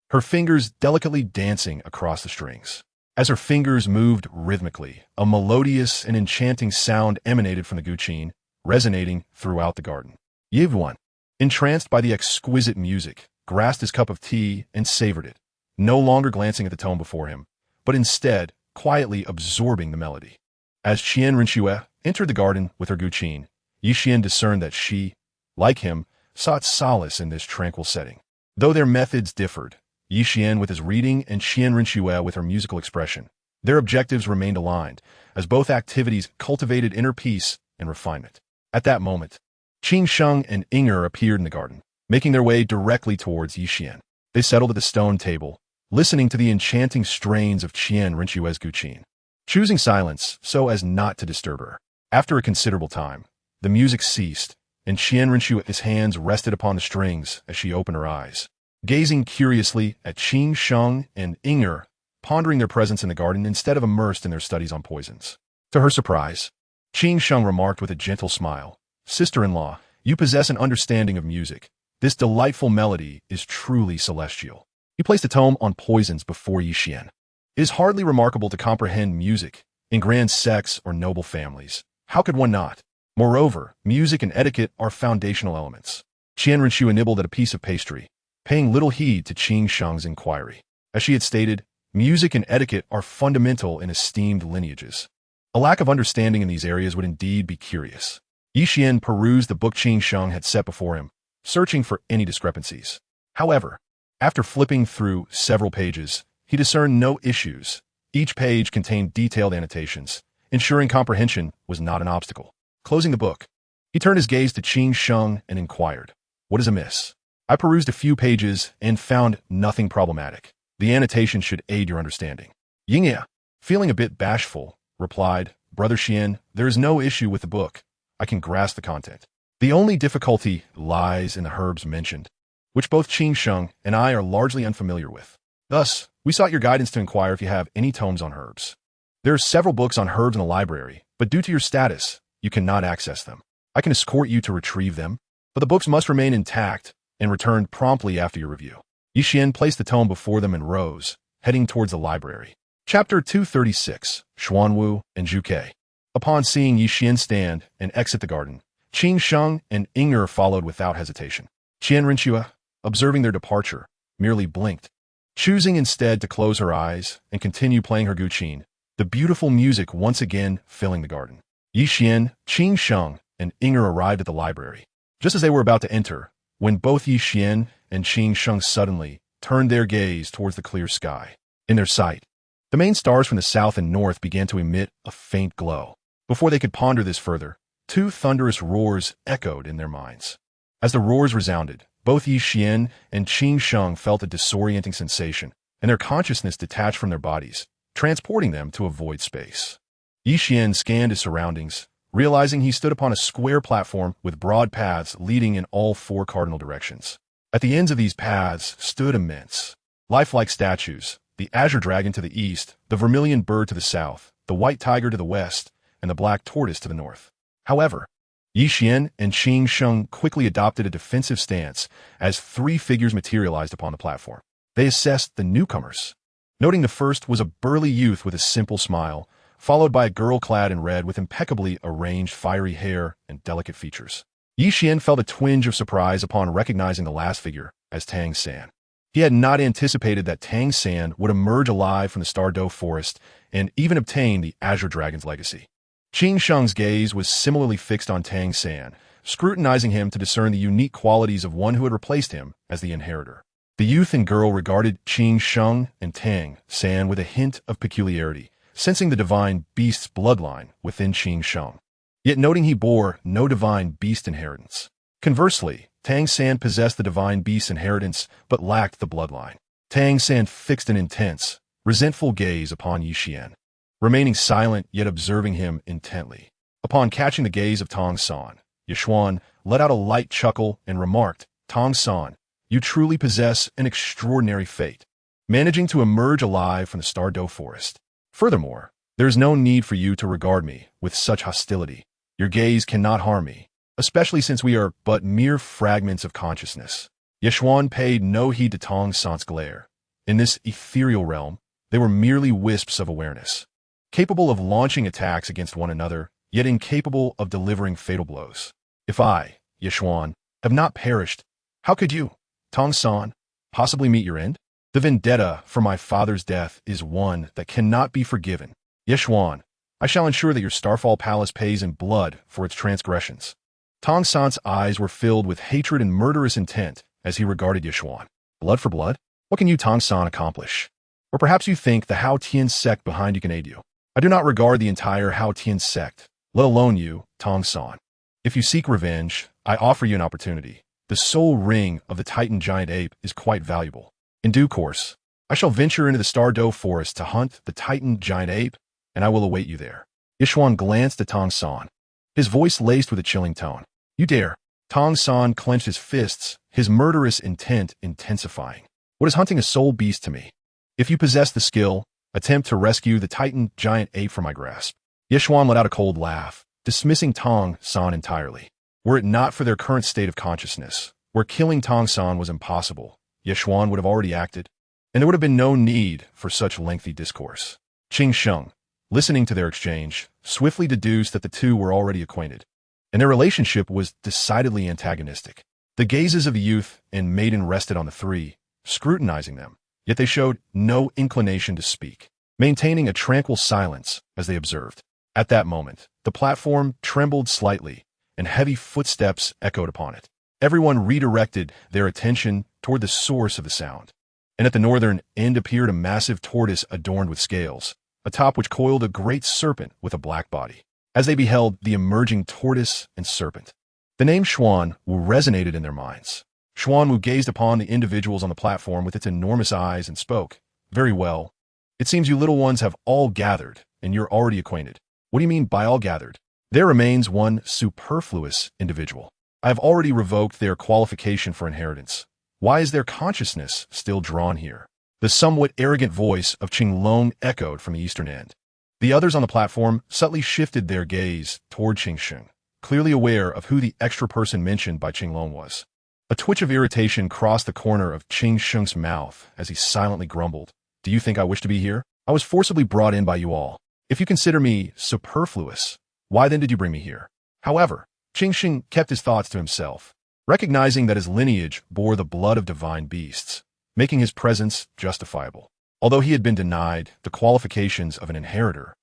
her fingers delicately dancing across the strings. As her fingers moved rhythmically, a melodious and enchanting sound emanated from the guqin, resonating throughout the garden. Yivwan, entranced by the exquisite music, grasped his cup of tea and savored it, no longer glancing at the tome before him, but instead quietly absorbing the melody. As Qian Renshue entered the garden with her guqin, Qian discerned that she, like him, sought solace in this tranquil setting. Though their methods differed, Qian with his reading and Qian Renshue with her musical expression, their objectives remained aligned, as both activities cultivated inner peace and refinement. At that moment, Qing Sheng and Inger appeared in the garden, making their way directly towards Qian. They settled at the stone table, listening to the enchanting strains of Qian Renshue's guqin, choosing silence so as not to disturb her. After a considerable time, the music ceased, and Qian Renshue's hands rested upon the strings as she opened her eyes, gazing curiously at Qing Sheng and Inger, pondering their presence in the garden instead of immersed in their studies on poisons. To her surprise, Qing Sheng remarked with a gentle smile, Sister-in-law, you possess an understanding of music. This delightful melody is truly celestial. He placed a tome on poisons before Qian. It is hardly remarkable to comprehend music in grand sects or noble families. How could one not? Moreover, music and etiquette are foundational elements. Qian Renshue nibbled at a piece of pastry, paying little heed to Qing Sheng's inquiry. As she had stated, music and etiquette are fundamental in esteemed lineages. A lack of understanding in these areas would indeed be curious. Qian perused the book Qing Sheng had set before him, searching for any discrepancies. However, after flipping through several pages, he discerned no issues. Each page contained detailed annotations, ensuring comprehension was not an obstacle. Closing the book, he turned his gaze to Qing Sheng and inquired, What is amiss? I perused a few pages and found nothing problematic. The annotation should aid your understanding. Yingya, feeling a bit bashful, replied, Brother Qian, there is no issue with the book. I can grasp the content. The only difficulty lies in the herbs mentioned, which both Qing Sheng and I are largely unfamiliar with. Thus, we sought your guidance to inquire if you have any tomes on herbs. There are several books on herbs in the library, but due to your status, you cannot access them. I can escort you to retrieve them, but the books must remain intact and returned promptly after your review. Qian placed the tome before them and rose, heading towards the library. Chapter 236, Xuanwu and Zhuke. Upon seeing Qian stand and exit the garden, Qing Sheng and Inger followed without hesitation. Qian Renshue, observing their departure, merely blinked, choosing instead to close her eyes and continue playing her guqin, the beautiful music once again filling the garden. Qian, Qing Sheng, and Inger arrived at the library, just as they were about to enter, when both Qian and Qing Sheng suddenly turned their gaze towards the clear sky. In their sight, the main stars from the south and north began to emit a faint glow. Before they could ponder this further, two thunderous roars echoed in their minds. As the roars resounded, both Qian and Qing Sheng felt a disorienting sensation, and their consciousness detached from their bodies, transporting them to a void space. Qian scanned his surroundings, realizing he stood upon a square platform with broad paths leading in all four cardinal directions. At the ends of these paths stood immense, lifelike statues, the azure dragon to the east, the vermilion bird to the south, the white tiger to the west, and the black tortoise to the north. However, Qian and Qing Sheng quickly adopted a defensive stance as three figures materialized upon the platform. They assessed the newcomers, noting the first was a burly youth with a simple smile, followed by a girl clad in red with impeccably arranged fiery hair and delicate features. Qian felt a twinge of surprise upon recognizing the last figure as Tang San. He had not anticipated that Tang San would emerge alive from the Douluo forest and even obtain the Azure Dragon's legacy. Qing Sheng's gaze was similarly fixed on Tang San, scrutinizing him to discern the unique qualities of one who had replaced him as the inheritor. The youth and girl regarded Qing Sheng and Tang San with a hint of peculiarity, sensing the divine beast's bloodline within Qing Sheng, yet noting he bore no divine beast inheritance. Conversely, Tang San possessed the divine beast's inheritance but lacked the bloodline. Tang San fixed an intense, resentful gaze upon Qian, remaining silent yet observing him intently. Upon catching the gaze of Tang San, Yishuan let out a light chuckle and remarked, "Tang San, you truly possess an extraordinary fate, managing to emerge alive from the Douluo forest. Furthermore, there is no need for you to regard me with such hostility. Your gaze cannot harm me, especially since we are but mere fragments of consciousness." Yishuan paid no heed to Tang San's glare. In this ethereal realm, they were merely wisps of awareness, capable of launching attacks against one another, yet incapable of delivering fatal blows. If I, Yishuan, have not perished, how could you, Tang San, possibly meet your end? The vendetta for my father's death is one that cannot be forgiven. Yishuan, I shall ensure that your Starfall Palace pays in blood for its transgressions. Tang San's eyes were filled with hatred and murderous intent as he regarded Yishuan. Blood for blood? What can you, Tang San, accomplish? Or perhaps you think the Hao Tian sect behind you can aid you. I do not regard the entire Hao Tian sect, let alone you, Tang San. If you seek revenge, I offer you an opportunity. The soul ring of the Titan giant ape is quite valuable. In due course, I shall venture into the Douluo forest to hunt the Titan giant ape, and I will await you there. Yishuan glanced at Tang San, his voice laced with a chilling tone. You dare? Tang San clenched his fists, his murderous intent intensifying. What is hunting a soul beast to me? If you possess the skill, attempt to rescue the Titan giant ape from my grasp. Yishuan let out a cold laugh, dismissing Tang San entirely. Were it not for their current state of consciousness, where killing Tang San was impossible, Yishuan would have already acted, and there would have been no need for such lengthy discourse. Qing Sheng, listening to their exchange, swiftly deduced that the two were already acquainted, and their relationship was decidedly antagonistic. The gazes of the youth and maiden rested on the three, scrutinizing them, yet they showed no inclination to speak, maintaining a tranquil silence as they observed. At that moment, the platform trembled slightly, and heavy footsteps echoed upon it. Everyone redirected their attention toward the source of the sound, and at the northern end appeared a massive tortoise adorned with scales, atop which coiled a great serpent with a black body. As they beheld the emerging tortoise and serpent, the name Xuan Wu resonated in their minds. Xuan Wu gazed upon the individuals on the platform with its enormous eyes and spoke, "Very well. It seems you little ones have all gathered, and you're already acquainted. What do you mean by all gathered? There remains one superfluous individual. I have already revoked their qualification for inheritance. Why is their consciousness still drawn here?" The somewhat arrogant voice of Qinglong echoed from the eastern end. The others on the platform subtly shifted their gaze toward Qingsheng, clearly aware of who the extra person mentioned by Qinglong was. A twitch of irritation crossed the corner of Qingsheng's mouth as he silently grumbled, "Do you think I wish to be here? I was forcibly brought in by you all. If you consider me superfluous, why then did you bring me here?" However, Qingsheng kept his thoughts to himself, recognizing that his lineage bore the blood of divine beasts, making his presence justifiable. Although he had been denied the qualifications of an inheritor,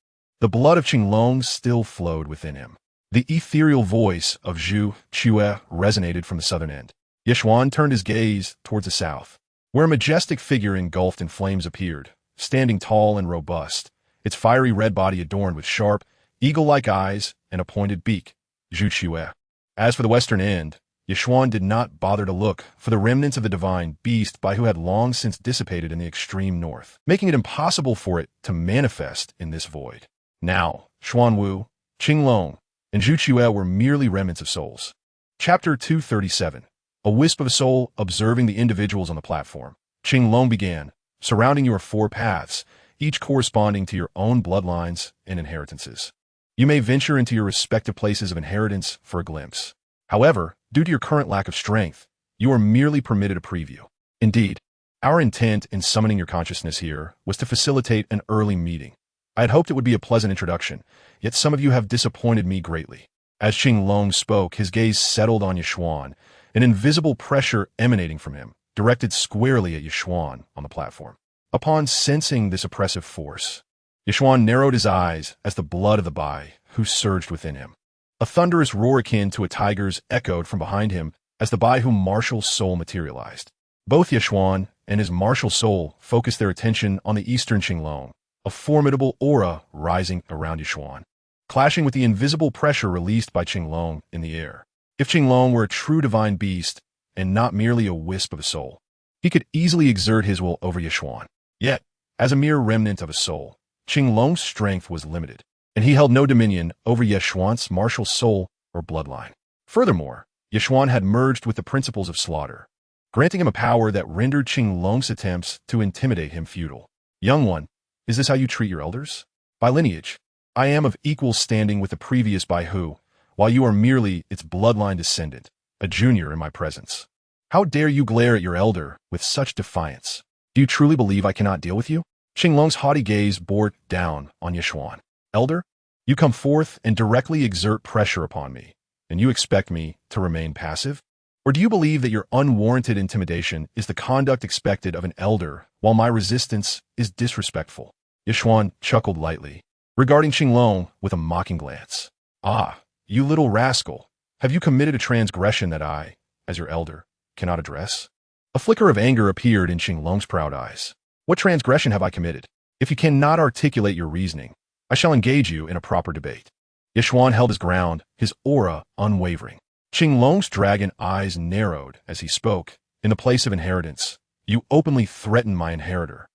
the blood of Qinglong still flowed within him. The ethereal voice of Zhu Chue resonated from the southern end. Yishuan turned his gaze towards the south, where a majestic figure engulfed in flames appeared, standing tall and robust, its fiery red body adorned with sharp, eagle-like eyes and a pointed beak. Zhu Chue. As for the western end, Yixuan did not bother to look for the remnants of the divine beast by who had long since dissipated in the extreme north, making it impossible for it to manifest in this void. Now, Xuanwu, Qinglong, and Zhu Que were merely remnants of souls. Chapter 237. A wisp of a soul observing the individuals on the platform. Qinglong began, surrounding you are four paths, each corresponding to your own bloodlines and inheritances. You may venture into your respective places of inheritance for a glimpse. However, due to your current lack of strength, you are merely permitted a preview. Indeed, our intent in summoning your consciousness here was to facilitate an early meeting. I had hoped it would be a pleasant introduction, yet some of you have disappointed me greatly. As Qinglong spoke, his gaze settled on Yixuan, an invisible pressure emanating from him, directed squarely at Yixuan on the platform. Upon sensing this oppressive force, Yixuan narrowed his eyes as the blood of the Bai who surged within him. A thunderous roar akin to a tiger's echoed from behind him as the Bai Hu martial soul materialized. Both Yixuan and his martial soul focused their attention on the eastern Qinglong, a formidable aura rising around Yixuan, clashing with the invisible pressure released by Qinglong in the air. If Qinglong were a true divine beast and not merely a wisp of a soul, he could easily exert his will over Yixuan. Yet, as a mere remnant of a soul, Qinglong's strength was limited, and he held no dominion over Yixuan's martial soul or bloodline. Furthermore, Yixuan had merged with the principles of slaughter, granting him a power that rendered Qinglong's attempts to intimidate him futile. Young one, is this how you treat your elders? By lineage, I am of equal standing with the previous Bai Hu, while you are merely its bloodline descendant, a junior in my presence. How dare you glare at your elder with such defiance? Do you truly believe I cannot deal with you? Qinglong's haughty gaze bore down on Yixuan. Elder, you come forth and directly exert pressure upon me, and you expect me to remain passive? Or do you believe that your unwarranted intimidation is the conduct expected of an elder, while my resistance is disrespectful? Yixuan chuckled lightly, regarding Qinglong with a mocking glance. Ah, you little rascal, have you committed a transgression that I, as your elder, cannot address? A flicker of anger appeared in Qinglong's proud eyes. What transgression have I committed? If you cannot articulate your reasoning, I shall engage you in a proper debate. Yixuan held his ground, his aura unwavering. Qinglong's dragon eyes narrowed as he spoke. In the place of inheritance, you openly threaten my inheritor.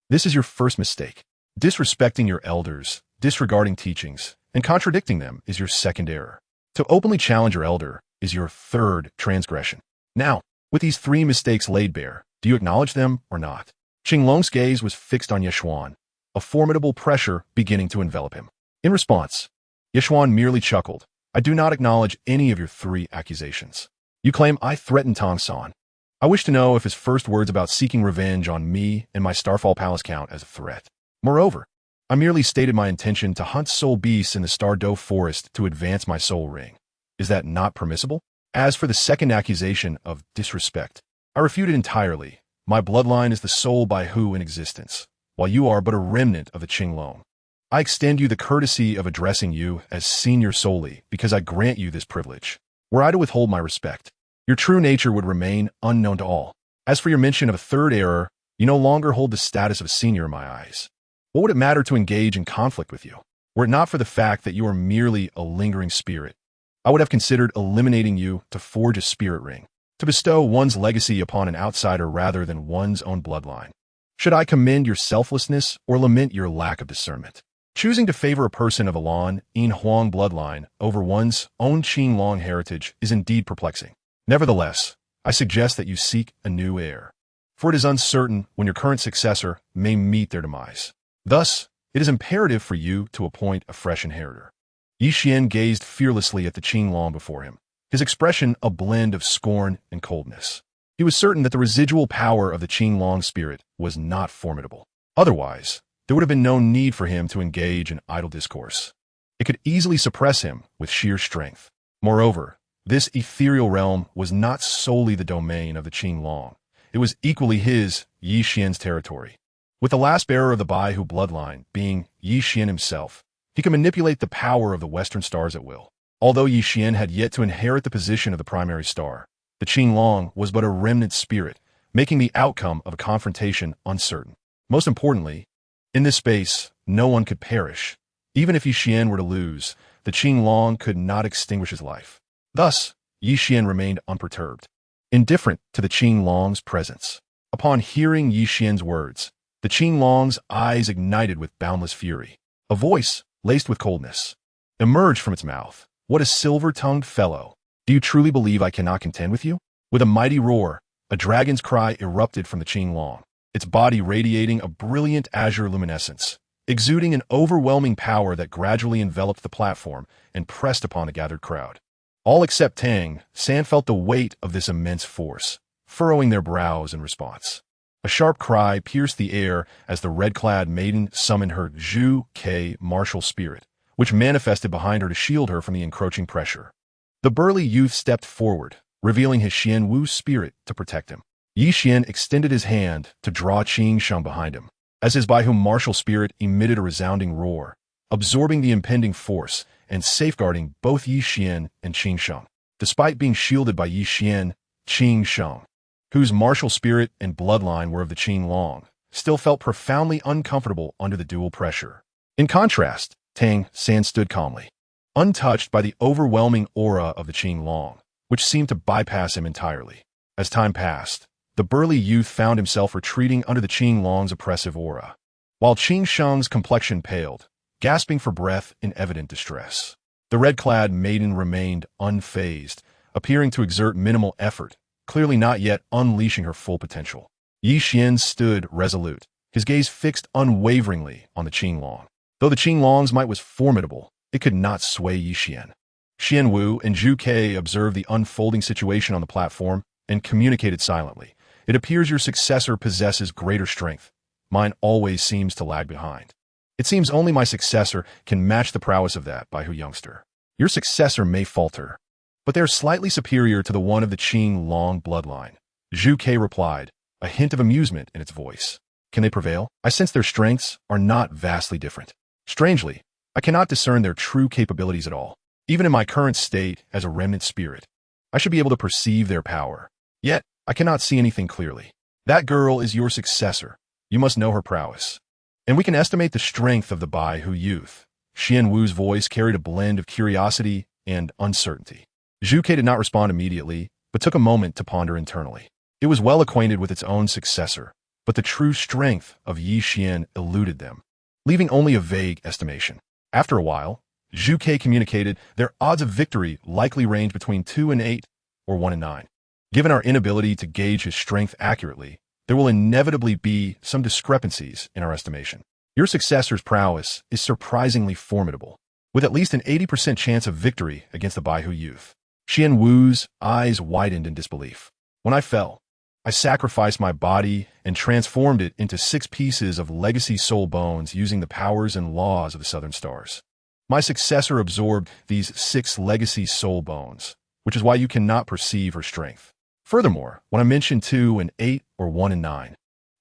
This is your first mistake. Disrespecting your elders, disregarding teachings, and contradicting them is your second error. To openly challenge your elder is your third transgression. Now, with these three mistakes laid bare, do you acknowledge them or not? Qinglong's gaze was fixed on Yixuan, a formidable pressure beginning to envelop him. In response, Yixuan merely chuckled. I do not acknowledge any of your three accusations. You claim I threatened Tong San. I wish to know if his first words about seeking revenge on me and my Starfall Palace count as a threat. Moreover, I merely stated my intention to hunt soul beasts in the Stardow Forest to advance my soul ring. Is that not permissible? As for the second accusation of disrespect, I refute it entirely. My bloodline is the sole Bai Hu in existence, while you are but a remnant of the Qinglong. I extend you the courtesy of addressing you as senior solely because I grant you this privilege. Were I to withhold my respect, your true nature would remain unknown to all. As for your mention of a third error, you no longer hold the status of a senior in my eyes. What would it matter to engage in conflict with you? Were it not for the fact that you are merely a lingering spirit, I would have considered eliminating you to forge a spirit ring, to bestow one's legacy upon an outsider rather than one's own bloodline. Should I commend your selflessness or lament your lack of discernment? Choosing to favor a person of a Lan, Yin Huang bloodline over one's own Qinglong heritage is indeed perplexing. Nevertheless, I suggest that you seek a new heir, for it is uncertain when your current successor may meet their demise. Thus, it is imperative for you to appoint a fresh inheritor. Qian gazed fearlessly at the Qinglong before him, his expression a blend of scorn and coldness. He was certain that the residual power of the Qinglong spirit was not formidable. Otherwise, there would have been no need for him to engage in idle discourse. It could easily suppress him with sheer strength. Moreover, this ethereal realm was not solely the domain of the Qinglong. It was equally his, Qian's territory. With the last bearer of the Bai Hu bloodline being Qian himself, he could manipulate the power of the Western stars at will. Although Qian had yet to inherit the position of the primary star, the Qinglong was but a remnant spirit, making the outcome of a confrontation uncertain. Most importantly, in this space, no one could perish. Even if Qian were to lose, the Qinglong could not extinguish his life. Thus, Yi Xian remained unperturbed, indifferent to the Qing Long's presence. Upon hearing Yi Xian's words, the Qing Long's eyes ignited with boundless fury. A voice, laced with coldness, emerged from its mouth. "What a silver-tongued fellow! Do you truly believe I cannot contend with you?" With a mighty roar, a dragon's cry erupted from the Qing Long, its body radiating a brilliant azure luminescence, exuding an overwhelming power that gradually enveloped the platform and pressed upon the gathered crowd. All except Tang San felt the weight of this immense force, furrowing their brows in response. A sharp cry pierced the air as the red-clad maiden summoned her Zhu Ke martial spirit, which manifested behind her to shield her from the encroaching pressure. The burly youth stepped forward, revealing his Xian Wu spirit to protect him. Yi Xian extended his hand to draw Qing Sheng behind him, as his Baihu martial spirit emitted a resounding roar, absorbing the impending force and safeguarding both Yi Xian and Qing Sheng. Despite being shielded by Yi Xian, Qing Sheng, whose martial spirit and bloodline were of the Qing Long, still felt profoundly uncomfortable under the dual pressure. In contrast, Tang San stood calmly, untouched by the overwhelming aura of the Qing Long, which seemed to bypass him entirely. As time passed, the burly youth found himself retreating under the Qing Long's oppressive aura, while Qing Sheng's complexion paled, gasping for breath in evident distress. The red-clad maiden remained unfazed, appearing to exert minimal effort, clearly not yet unleashing her full potential. Yi Xian stood resolute, his gaze fixed unwaveringly on the Qing Long. Though the Qing Long's might was formidable, it could not sway Yi Xian. Xian Wu and Zhu Ke observed the unfolding situation on the platform and communicated silently. "It appears your successor possesses greater strength. Mine always seems to lag behind. It seems only my successor can match the prowess of that Baihu youngster. Your successor may falter, but they are slightly superior to the one of the Qing Long bloodline." Zhu Ke replied, a hint of amusement in its voice. "Can they prevail? I sense their strengths are not vastly different. Strangely, I cannot discern their true capabilities at all. Even in my current state as a remnant spirit, I should be able to perceive their power. Yet, I cannot see anything clearly. That girl is your successor. You must know her prowess. And we can estimate the strength of the Baihu youth." Xian Wu's voice carried a blend of curiosity and uncertainty. Zhu Ke did not respond immediately, but took a moment to ponder internally. It was well acquainted with its own successor, but the true strength of Yi Xian eluded them, leaving only a vague estimation. After a while, Zhu Ke communicated their odds of victory likely range between 2 and 8 or 1 and 9. Given our inability to gauge his strength accurately, there will inevitably be some discrepancies in our estimation. Your successor's prowess is surprisingly formidable, with at least an 80% chance of victory against the Baihu youth. Xian Wu's eyes widened in disbelief. "When I fell, I sacrificed my body and transformed it into 6 pieces of legacy soul bones using the powers and laws of the Southern Stars. My successor absorbed these 6 legacy soul bones, which is why you cannot perceive her strength. Furthermore, when I mentioned 2 and 8 or 1 and 9,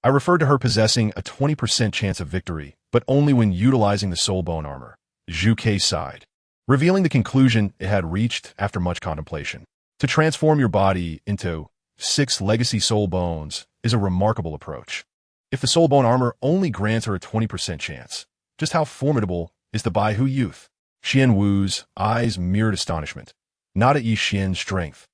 I referred to her possessing a 20% chance of victory, but only when utilizing the soul bone armor." Zhu Ke sighed, revealing the conclusion it had reached after much contemplation. To transform your body into 6 legacy soul bones is a remarkable approach. If the soul bone armor only grants her a 20% chance, just how formidable is the Baihu youth? Xian Wu's eyes mirrored astonishment, not at Yi Xian's strength,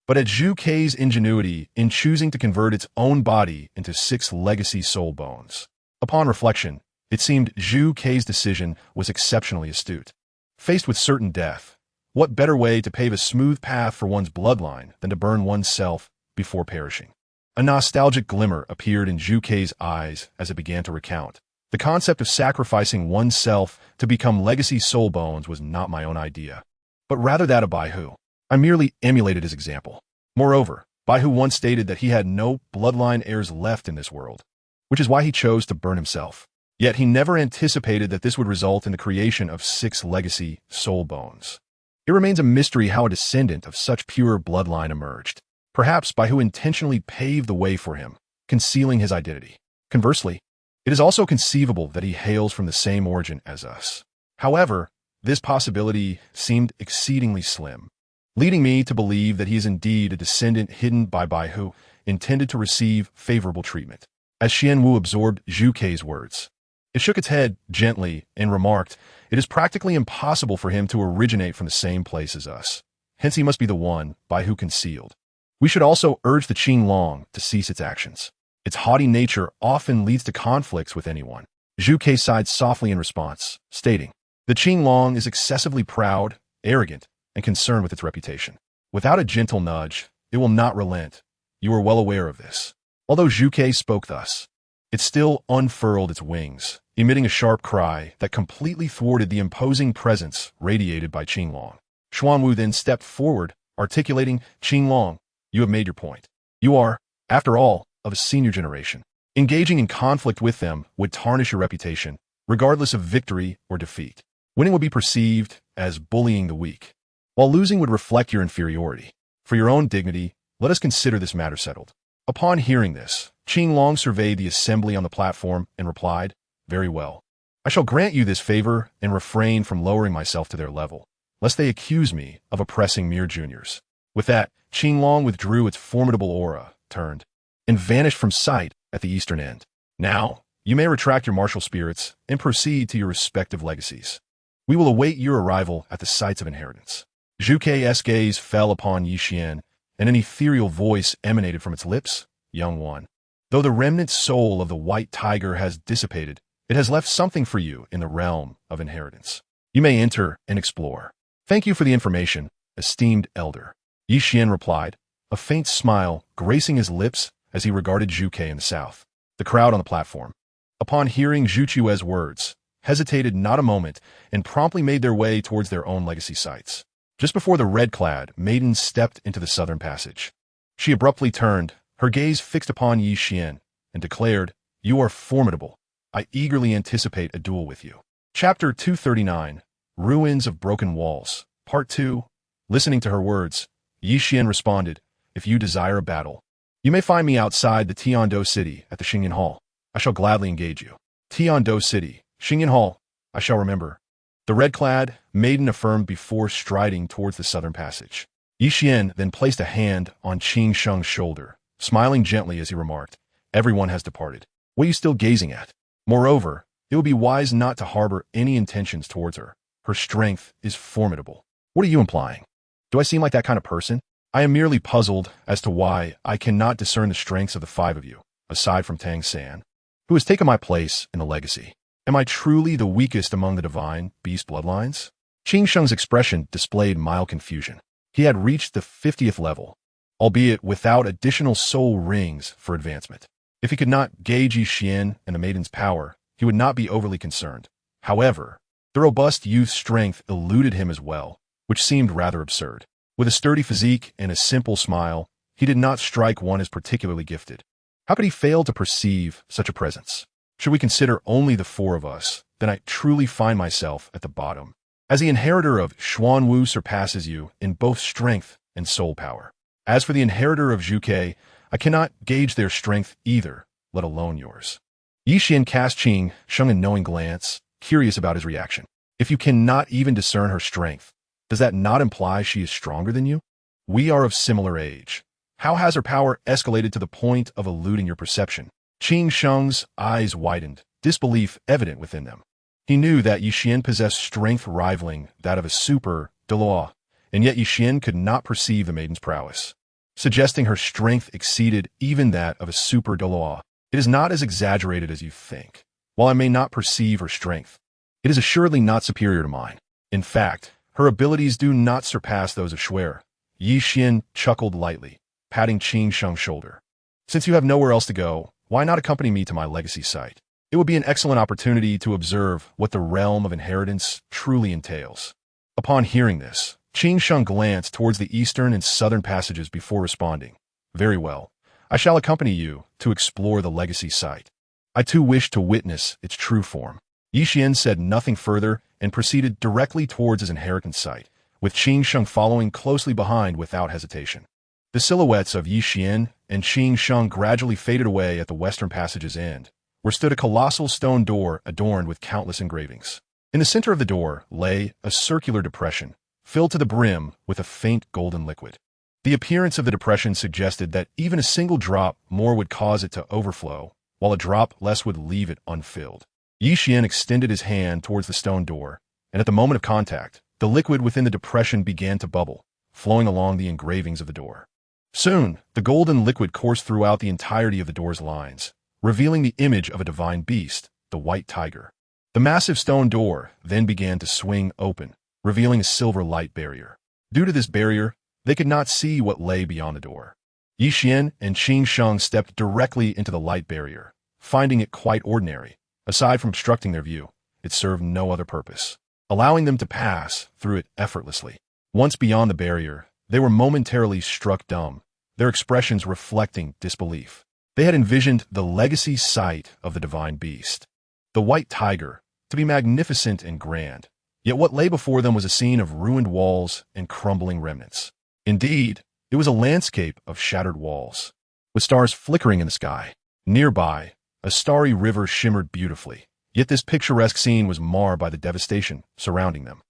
but at Zhu Ke's ingenuity in choosing to convert its own body into 6 legacy soul bones. Upon reflection, it seemed Zhu Ke's decision was exceptionally astute. Faced with certain death, what better way to pave a smooth path for one's bloodline than to burn oneself before perishing? A nostalgic glimmer appeared in Zhu Ke's eyes as it began to recount. The concept of sacrificing oneself to become legacy soul bones was not my own idea, but rather that of Baihu. I merely emulated his example. Moreover, Baihu once stated that he had no bloodline heirs left in this world, which is why he chose to burn himself. Yet he never anticipated that this would result in the creation of 6 legacy soul bones. It remains a mystery how a descendant of such pure bloodline emerged. Perhaps Baihu intentionally paved the way for him, concealing his identity. Conversely, it is also conceivable that he hails from the same origin as us. However, this possibility seemed exceedingly slim, leading me to believe that he is indeed a descendant hidden by Baihu, intended to receive favorable treatment. As Xian Wu absorbed Zhu Ke's words, it shook its head gently and remarked, "It is practically impossible for him to originate from the same place as us. hence he must be the one by who concealed. We should also urge the Qinglong to cease its actions. Its haughty nature often leads to conflicts with anyone. Zhu Ke sighed softly in response, stating, the Qinglong is excessively proud, arrogant, and concerned with its reputation. Without a gentle nudge, it will not relent. You are well aware of this. Although Zhu Ke spoke thus, it still unfurled its wings, emitting a sharp cry that completely thwarted the imposing presence radiated by Qinglong. Xuanwu then stepped forward, articulating, Qinglong, you have made your point. You are, after all, of a senior generation. Engaging in conflict with them would tarnish your reputation, regardless of victory or defeat. Winning would be perceived as bullying the weak, while losing would reflect your inferiority. For your own dignity, let us consider this matter settled. Upon hearing this, Qinglong surveyed the assembly on the platform and replied, very well. I shall grant you this favor and refrain from lowering myself to their level, lest they accuse me of oppressing mere juniors. With that, Qinglong withdrew its formidable aura, turned, and vanished from sight at the eastern end. Now, you may retract your martial spirits and proceed to your respective legacies. We will await your arrival at the sites of inheritance. Zhu Ke's gaze fell upon Yi Qian, and an ethereal voice emanated from its lips, young one. Though the remnant soul of the white tiger has dissipated, it has left something for you in the realm of inheritance. You may enter and explore. Thank you for the information, esteemed elder. Yi Qian replied, a faint smile gracing his lips as he regarded Zhu Ke in the south. The crowd on the platform, upon hearing Zhu Chue's words, hesitated not a moment and promptly made their way towards their own legacy sites. Just before the red-clad maiden stepped into the southern passage, she abruptly turned, her gaze fixed upon Yi Qian, and declared, you are formidable. I eagerly anticipate a duel with you. Chapter 239, Ruins of Broken Walls, Part 2. Listening to her words, Yi Qian responded, if you desire a battle, you may find me outside the Tiando City at the Xingyan Hall. I shall gladly engage you. Tiando City, Xingyan Hall, I shall remember. The red-clad maiden affirmed before striding towards the southern passage. Yi Qian then placed a hand on Qin Sheng's shoulder, smiling gently as he remarked, everyone has departed. What are you still gazing at? Moreover, it would be wise not to harbor any intentions towards her. Her strength is formidable. What are you implying? Do I seem like that kind of person? I am merely puzzled as to why I cannot discern the strengths of the five of you, aside from Tang San, who has taken my place in the legacy. Am I truly the weakest among the divine beast bloodlines? Qin Sheng's expression displayed mild confusion. He had reached the 50th level, albeit without additional soul rings for advancement. If he could not gauge Yi Qian and the maiden's power, he would not be overly concerned. However, the robust youth's strength eluded him as well, which seemed rather absurd. With a sturdy physique and a simple smile, he did not strike one as particularly gifted. How could he fail to perceive such a presence? Should we consider only the four of us, then I truly find myself at the bottom, as the inheritor of Xuanwu surpasses you in both strength and soul power. As for the inheritor of Zhu Ke, I cannot gauge their strength either, let alone yours. Yi Qian cast Qin Sheng a knowing glance, curious about his reaction. If you cannot even discern her strength, does that not imply she is stronger than you? We are of similar age. How has her power escalated to the point of eluding your perception? Qin Sheng's eyes widened, disbelief evident within them. He knew that Yi Qian possessed strength rivaling that of a super Douluo, and yet Yi Qian could not perceive the maiden's prowess, suggesting her strength exceeded even that of a super Douluo. It is not as exaggerated as you think. While I may not perceive her strength, it is assuredly not superior to mine. In fact, her abilities do not surpass those of Shuer. Yi Qian chuckled lightly, patting Qin Sheng's shoulder. Since you have nowhere else to go, why not accompany me to my legacy site? It would be an excellent opportunity to observe what the realm of inheritance truly entails. Upon hearing this, Qin Sheng glanced towards the eastern and southern passages before responding. Very well. I shall accompany you to explore the legacy site. I too wish to witness its true form. Yi Qian said nothing further and proceeded directly towards his inheritance site, with Qin Sheng following closely behind without hesitation. The silhouettes of Yi Qian and Qin Sheng gradually faded away at the western passage's end, where stood a colossal stone door adorned with countless engravings. In the center of the door lay a circular depression, filled to the brim with a faint golden liquid. The appearance of the depression suggested that even a single drop more would cause it to overflow, while a drop less would leave it unfilled. Yi Qian extended his hand towards the stone door, and at the moment of contact, the liquid within the depression began to bubble, flowing along the engravings of the door. Soon, the golden liquid coursed throughout the entirety of the door's lines, revealing the image of a divine beast, the white tiger. The massive stone door then began to swing open, revealing a silver light barrier. Due to this barrier, they could not see what lay beyond the door. Qian and Sheng stepped directly into the light barrier, finding it quite ordinary. Aside from obstructing their view, it served no other purpose, allowing them to pass through it effortlessly. Once beyond the barrier, they were momentarily struck dumb, their expressions reflecting disbelief. They had envisioned the legacy sight of the divine beast, the white tiger, to be magnificent and grand, yet what lay before them was a scene of ruined walls and crumbling remnants. Indeed, it was a landscape of shattered walls, with stars flickering in the sky. Nearby, a starry river shimmered beautifully, yet this picturesque scene was marred by the devastation surrounding them.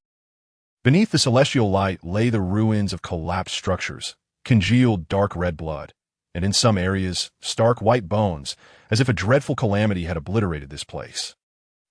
Beneath the celestial light lay the ruins of collapsed structures, congealed dark red blood, and in some areas, stark white bones, as if a dreadful calamity had obliterated this place.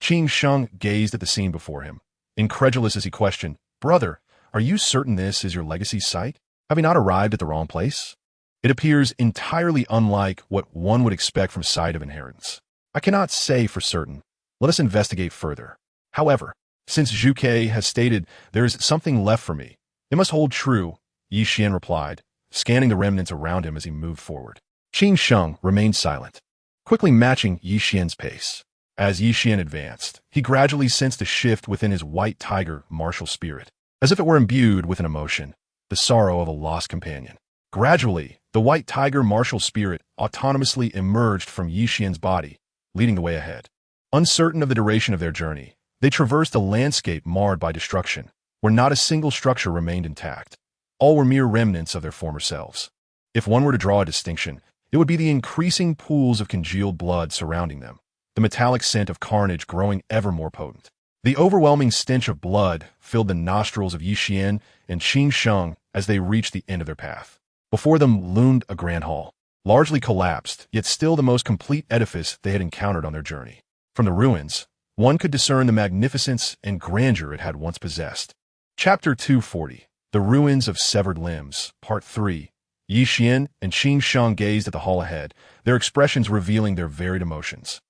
Sheng gazed at the scene before him, incredulous as he questioned, "Brother, are you certain this is your legacy site? Have you not arrived at the wrong place? It appears entirely unlike what one would expect from site of inheritance." "I cannot say for certain. Let us investigate further. However, since Zhuke has stated there is something left for me, it must hold true," Qian replied, scanning the remnants around him as he moved forward. Sheng remained silent, quickly matching Qian's pace. As Qian advanced, he gradually sensed a shift within his white tiger martial spirit, as if it were imbued with an emotion, the sorrow of a lost companion. Gradually, the white tiger martial spirit autonomously emerged from Qian's body, leading the way ahead. Uncertain of the duration of their journey, they traversed a landscape marred by destruction, where not a single structure remained intact. All were mere remnants of their former selves. If one were to draw a distinction, it would be the increasing pools of congealed blood surrounding them, the metallic scent of carnage growing ever more potent. The overwhelming stench of blood filled the nostrils of Qian and Sheng as they reached the end of their path. Before them loomed a grand hall, largely collapsed, yet still the most complete edifice they had encountered on their journey. From the ruins, one could discern the magnificence and grandeur it had once possessed. Chapter 240, The Ruins of Severed Limbs, Part 3. Qian and Sheng gazed at the hall ahead, their expressions revealing their varied emotions.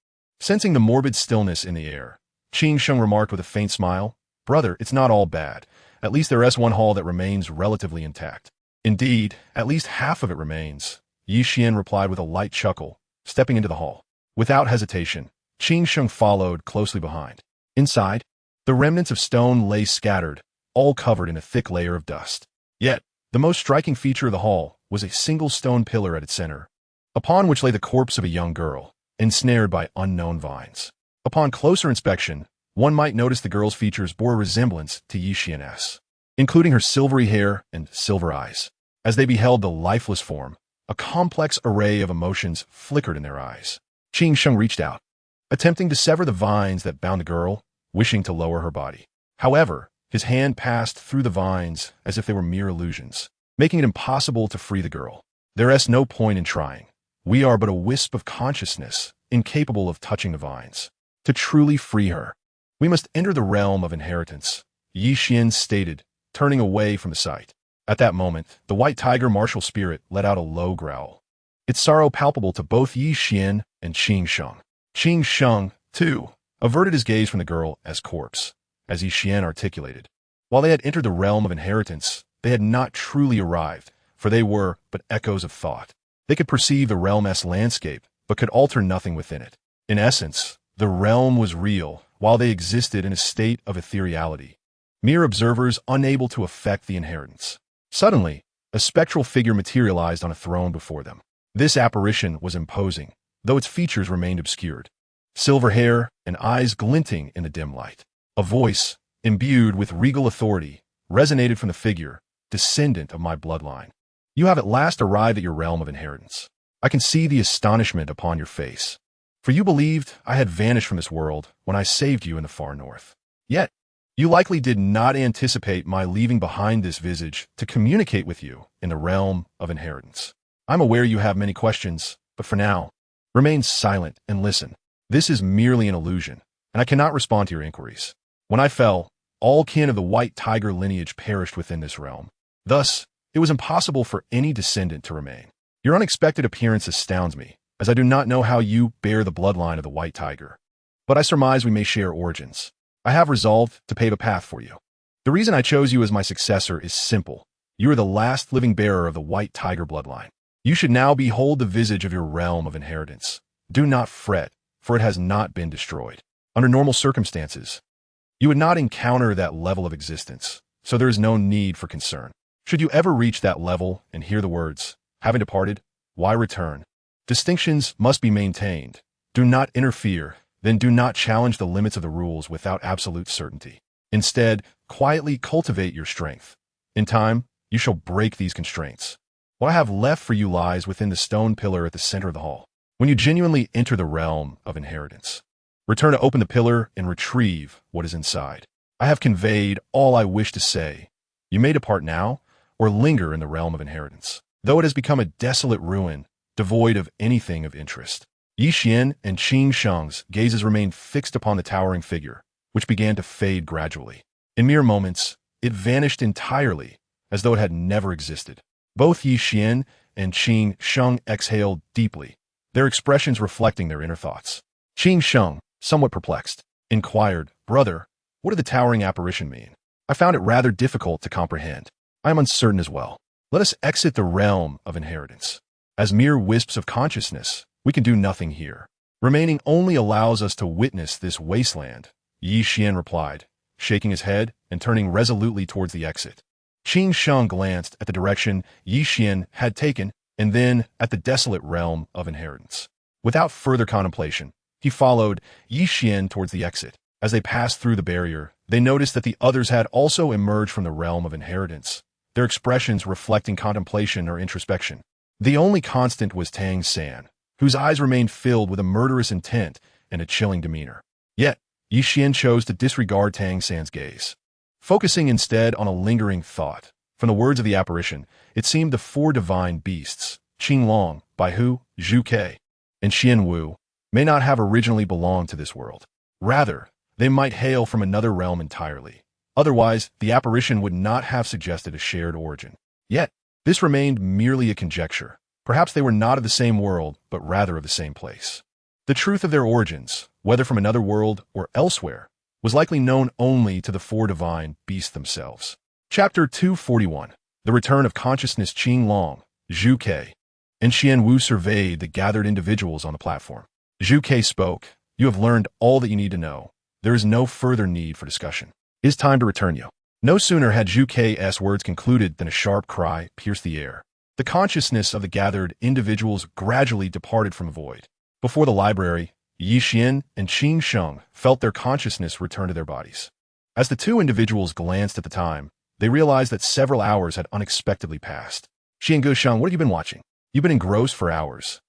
Sensing the morbid stillness in the air, Sheng remarked with a faint smile, "Brother, it's not all bad. At least there is one hall that remains relatively intact." "Indeed, at least half of it remains," Qian replied with a light chuckle, stepping into the hall. Without hesitation, Sheng followed closely behind. Inside, the remnants of stone lay scattered, all covered in a thick layer of dust. Yet, the most striking feature of the hall was a single stone pillar at its center, upon which lay the corpse of a young girl, ensnared by unknown vines. Upon closer inspection, one might notice the girl's features bore a resemblance to Qian's, including her silvery hair and silver eyes. As they beheld the lifeless form, a complex array of emotions flickered in their eyes. Sheng reached out, attempting to sever the vines that bound the girl, wishing to lower her body. However, his hand passed through the vines as if they were mere illusions, making it impossible to free the girl. "There is no point in trying. We are but a wisp of consciousness, incapable of touching the vines. To truly free her, we must enter the realm of inheritance," Qian stated, turning away from the sight. At that moment, the white tiger martial spirit let out a low growl, its sorrow palpable to both Qian and Sheng. Sheng, too, averted his gaze from the girl as corpse, as Qian articulated. While they had entered the realm of inheritance, they had not truly arrived, for they were but echoes of thought. They could perceive the realm's landscape, but could alter nothing within it. In essence, the realm was real, while they existed in a state of ethereality, mere observers unable to affect the inheritance. Suddenly, a spectral figure materialized on a throne before them. This apparition was imposing, though its features remained obscured. Silver hair and eyes glinting in the dim light. A voice, imbued with regal authority, resonated from the figure, "Descendant of my bloodline. You have at last arrived at your realm of inheritance. I can see the astonishment upon your face, for you believed I had vanished from this world when I saved you in the far north. Yet, you likely did not anticipate my leaving behind this visage to communicate with you in the realm of inheritance. I'm aware you have many questions, but for now, remain silent and listen. This is merely an illusion, and I cannot respond to your inquiries. When I fell, all kin of the white tiger lineage perished within this realm. Thus, It was impossible for any descendant to remain. Your unexpected appearance astounds me, as I do not know how you bear the bloodline of the white tiger. But I surmise we may share origins. I have resolved to pave a path for you. The reason I chose you as my successor is simple. You are the last living bearer of the white tiger bloodline. You should now behold the visage of your realm of inheritance. Do not fret, for it has not been destroyed. Under normal circumstances, you would not encounter that level of existence, so there is no need for concern. Should you ever reach that level and hear the words, "Having departed, why return?" Distinctions must be maintained. Do not interfere, then do not challenge the limits of the rules without absolute certainty. Instead, quietly cultivate your strength. In time, you shall break these constraints. What I have left for you lies within the stone pillar at the center of the hall. When you genuinely enter the realm of inheritance, return to open the pillar and retrieve what is inside. I have conveyed all I wish to say. You may depart now, or linger in the realm of inheritance, though it has become a desolate ruin, devoid of anything of interest. Yi Qian and Qing Sheng's gazes remained fixed upon the towering figure, which began to fade gradually. In mere moments, it vanished entirely, as though it had never existed. Both Yi Qian and Qing Sheng exhaled deeply, their expressions reflecting their inner thoughts. Qing Sheng, somewhat perplexed, inquired, "Brother, what did the towering apparition mean? I found it rather difficult to comprehend. I am uncertain as well. Let us exit the realm of inheritance. As mere wisps of consciousness, we can do nothing here. Remaining only allows us to witness this wasteland," Yi Qian replied, shaking his head and turning resolutely towards the exit. Qing Sheng glanced at the direction Yi Qian had taken and then at the desolate realm of inheritance. Without further contemplation, he followed Yi Qian towards the exit. As they passed through the barrier, they noticed that the others had also emerged from the realm of inheritance, their expressions reflecting contemplation or introspection. The only constant was Tang San, whose eyes remained filled with a murderous intent and a chilling demeanor. Yet, Yi Qian chose to disregard Tang San's gaze, focusing instead on a lingering thought. From the words of the apparition, it seemed the four divine beasts, Qing Long, Baihu, Zhu Ke, and Xian Wu, may not have originally belonged to this world. Rather, they might hail from another realm entirely. Otherwise, the apparition would not have suggested a shared origin. Yet, this remained merely a conjecture. Perhaps they were not of the same world, but rather of the same place. The truth of their origins, whether from another world or elsewhere, was likely known only to the four divine beasts themselves. Chapter 241. The Return of Consciousness. Qing Long, Zhu Ke, and Xian Wu surveyed the gathered individuals on the platform. Zhu Ke spoke, "You have learned all that you need to know. There is no further need for discussion. It is time to return you." No sooner had Zhu Ke's words concluded than a sharp cry pierced the air. The consciousness of the gathered individuals gradually departed from the void. Before the library, Yi Qian and Qing Sheng felt their consciousness return to their bodies. As the two individuals glanced at the time, they realized that several hours had unexpectedly passed. "Xian Sheng, what have you been watching? You've been engrossed for hours.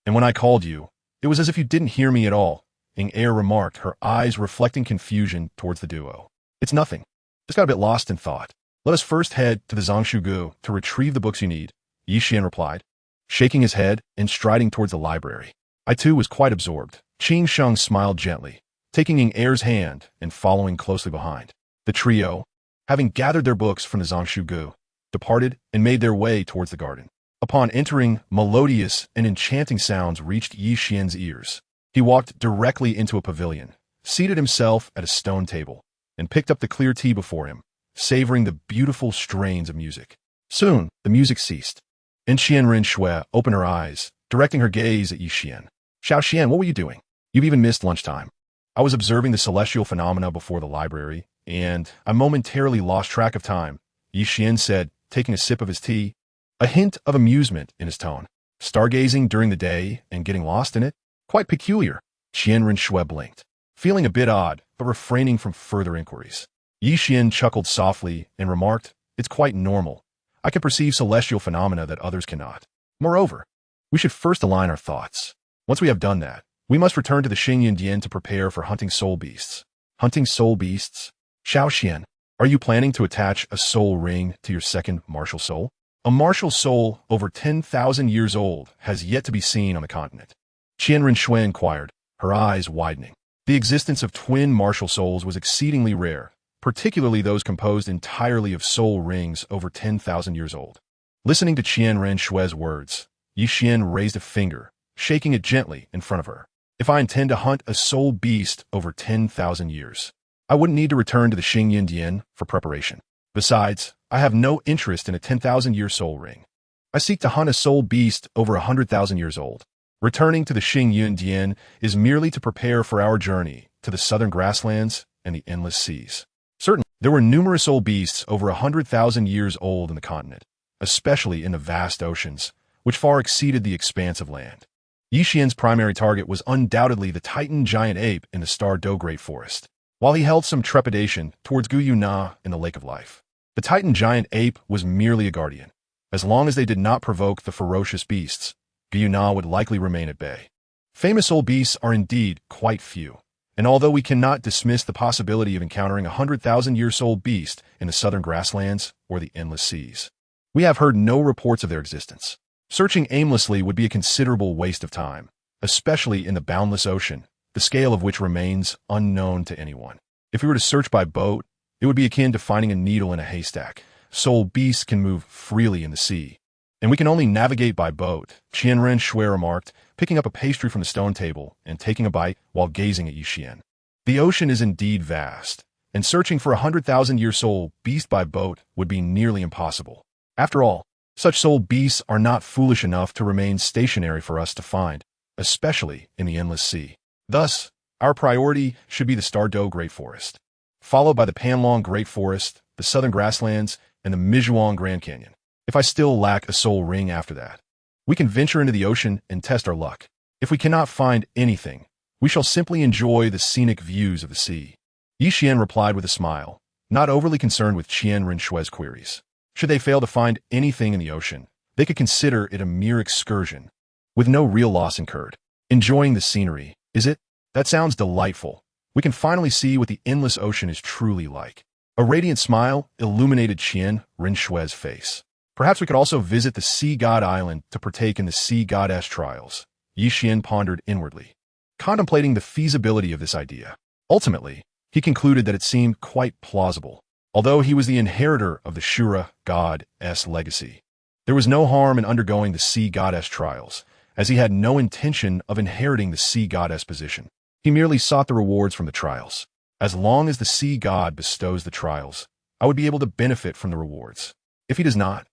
And when I called you, it was as if you didn't hear me at all," Ying Er remarked, her eyes reflecting confusion towards the duo. "It's nothing. Just got a bit lost in thought. Let us first head to the Zhongshugu to retrieve the books you need," Yi Qian replied, shaking his head and striding towards the library. "I too was quite absorbed." Qing Sheng smiled gently, taking Ying Er's hand and following closely behind. The trio, having gathered their books from the Zhongshugu, departed and made their way towards the garden. Upon entering, melodious and enchanting sounds reached Yi Qian's ears. He walked directly into a pavilion, seated himself at a stone table, and picked up the clear tea before him, savoring the beautiful strains of music. Soon, the music ceased, and Qian Rinshui opened her eyes, directing her gaze at Yi Qian. "Xiao Qian, what were you doing? You've even missed lunchtime." "I was observing the celestial phenomena before the library, and I momentarily lost track of time," Yi Qian said, taking a sip of his tea, a hint of amusement in his tone. "Stargazing during the day and getting lost in it? Quite peculiar." Qian Rinshui blinked, feeling a bit odd, but refraining from further inquiries. Yi Qian chuckled softly and remarked, "It's quite normal. I can perceive celestial phenomena that others cannot. Moreover, we should first align our thoughts. Once we have done that, we must return to the Xingyan Dian to prepare for hunting soul beasts." "Hunting soul beasts? Xiao Qian, are you planning to attach a soul ring to your second martial soul?" "A martial soul over 10,000 years old has yet to be seen on the continent," Qian Rinshui inquired, her eyes widening. The existence of twin martial souls was exceedingly rare, particularly those composed entirely of soul rings over 10,000 years old. Listening to Qian Renshue's words, Yi Xian raised a finger, shaking it gently in front of her. If I intend to hunt a soul beast over 10,000 years, I wouldn't need to return to the Xingyun Dian for preparation. Besides, I have no interest in a 10,000-year soul ring. I seek to hunt a soul beast over 100,000 years old. Returning to the Xingyun Dian is merely to prepare for our journey to the southern grasslands and the endless seas. Certainly, there were numerous soul beasts over 100,000 years old in the continent, especially in the vast oceans, which far exceeded the expanse of land. Yi Xian's primary target was undoubtedly the Titan giant ape in the Star Do Great Forest, while he held some trepidation towards Guyu Na in the Lake of Life. The Titan giant ape was merely a guardian. As long as they did not provoke the ferocious beasts, Guyu Na would likely remain at bay. Famous soul beasts are indeed quite few, and although we cannot dismiss the possibility of encountering a 100,000-year soul beast in the southern grasslands or the endless seas, we have heard no reports of their existence. Searching aimlessly would be a considerable waste of time, especially in the boundless ocean, the scale of which remains unknown to anyone. If we were to search by boat, it would be akin to finding a needle in a haystack. Soul beasts can move freely in the sea, and we can only navigate by boat, Qian Renshue remarked, picking up a pastry from the stone table and taking a bite while gazing at Yi Xian. The ocean is indeed vast, and searching for a 100,000-year soul beast by boat would be nearly impossible. After all, such soul beasts are not foolish enough to remain stationary for us to find, especially in the endless sea. Thus, our priority should be the Star Do Great Forest, followed by the Panlong Great Forest, the Southern Grasslands, and the Mijuang Grand Canyon. If I still lack a soul ring after that, we can venture into the ocean and test our luck. If we cannot find anything, we shall simply enjoy the scenic views of the sea. Yi Xian replied with a smile, not overly concerned with Qian Renshue's queries. Should they fail to find anything in the ocean, they could consider it a mere excursion, with no real loss incurred. Enjoying the scenery, is it? That sounds delightful. We can finally see what the endless ocean is truly like. A radiant smile illuminated Qian Renshue's face. Perhaps we could also visit the Sea God Island to partake in the Sea Goddess trials. Yi Xian pondered inwardly, contemplating the feasibility of this idea. Ultimately, he concluded that it seemed quite plausible. Although he was the inheritor of the Shura God's legacy, there was no harm in undergoing the Sea Goddess trials, as he had no intention of inheriting the Sea Goddess position. He merely sought the rewards from the trials. As long as the Sea God bestows the trials, I would be able to benefit from the rewards. If he does not,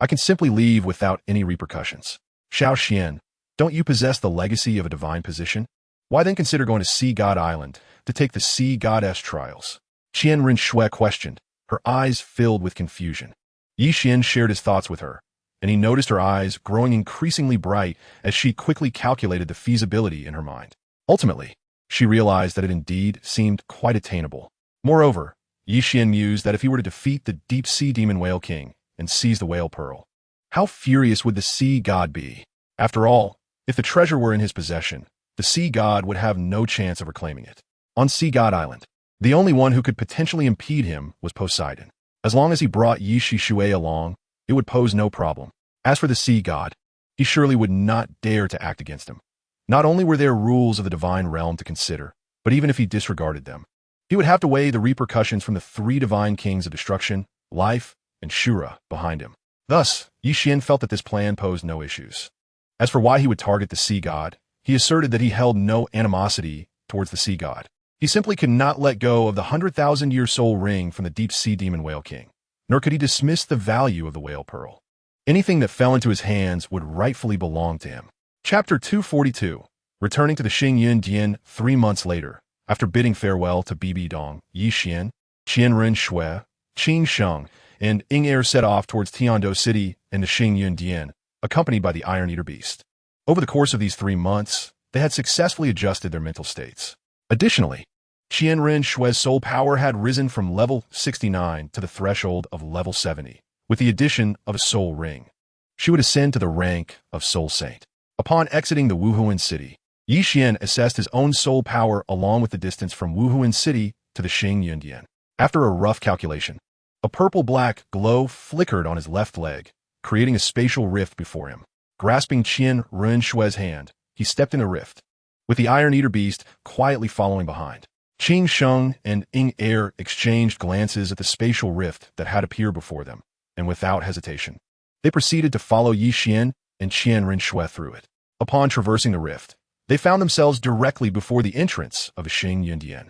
I can simply leave without any repercussions. Xiao Xian, don't you possess the legacy of a divine position? Why then consider going to Sea God Island to take the Sea Goddess trials? Qian Renshue questioned, her eyes filled with confusion. Yi Xian shared his thoughts with her, and he noticed her eyes growing increasingly bright as she quickly calculated the feasibility in her mind. Ultimately, she realized that it indeed seemed quite attainable. Moreover, Yi Xian mused that if he were to defeat the deep-sea demon whale king and seize the whale pearl, how furious would the sea god be? After all, if the treasure were in his possession, the sea god would have no chance of reclaiming it. On Sea God Island, the only one who could potentially impede him was Poseidon. As long as he brought Yi Shue along, it would pose no problem. As for the sea god, he surely would not dare to act against him. Not only were there rules of the divine realm to consider, but even if he disregarded them, he would have to weigh the repercussions from the three divine kings of destruction, life, and Shura behind him. Thus, Yi Xian felt that this plan posed no issues. As for why he would target the sea god, he asserted that he held no animosity towards the sea god. He simply could not let go of the 100,000-year soul ring from the deep-sea demon whale king, nor could he dismiss the value of the whale pearl. Anything that fell into his hands would rightfully belong to him. Chapter 242. Returning to the Xingyun Dian 3 months later, after bidding farewell to BibiDong, Yi Xian, Qian Renshue, Qing Sheng, and Ying Er set off towards Tiando City and the Xingyun Dian, accompanied by the Iron Eater beast. Over the course of these 3 months, they had successfully adjusted their mental states. Additionally, Qian Renshue's soul power had risen from level 69 to the threshold of level 70, with the addition of a soul ring. She would ascend to the rank of soul saint. Upon exiting the Wuhuan city, Yi Xian assessed his own soul power along with the distance from Wuhuan city to the Xingyun Dian. After a rough calculation, a purple-black glow flickered on his left leg, creating a spatial rift before him. Grasping Qian Renshue's hand, he stepped in the rift, with the Iron Eater beast quietly following behind. Qing Sheng and Ing Er exchanged glances at the spatial rift that had appeared before them, and without hesitation, they proceeded to follow Yi Qian and Qian Rinxue through it. Upon traversing the rift, they found themselves directly before the entrance of a Xing Yundian.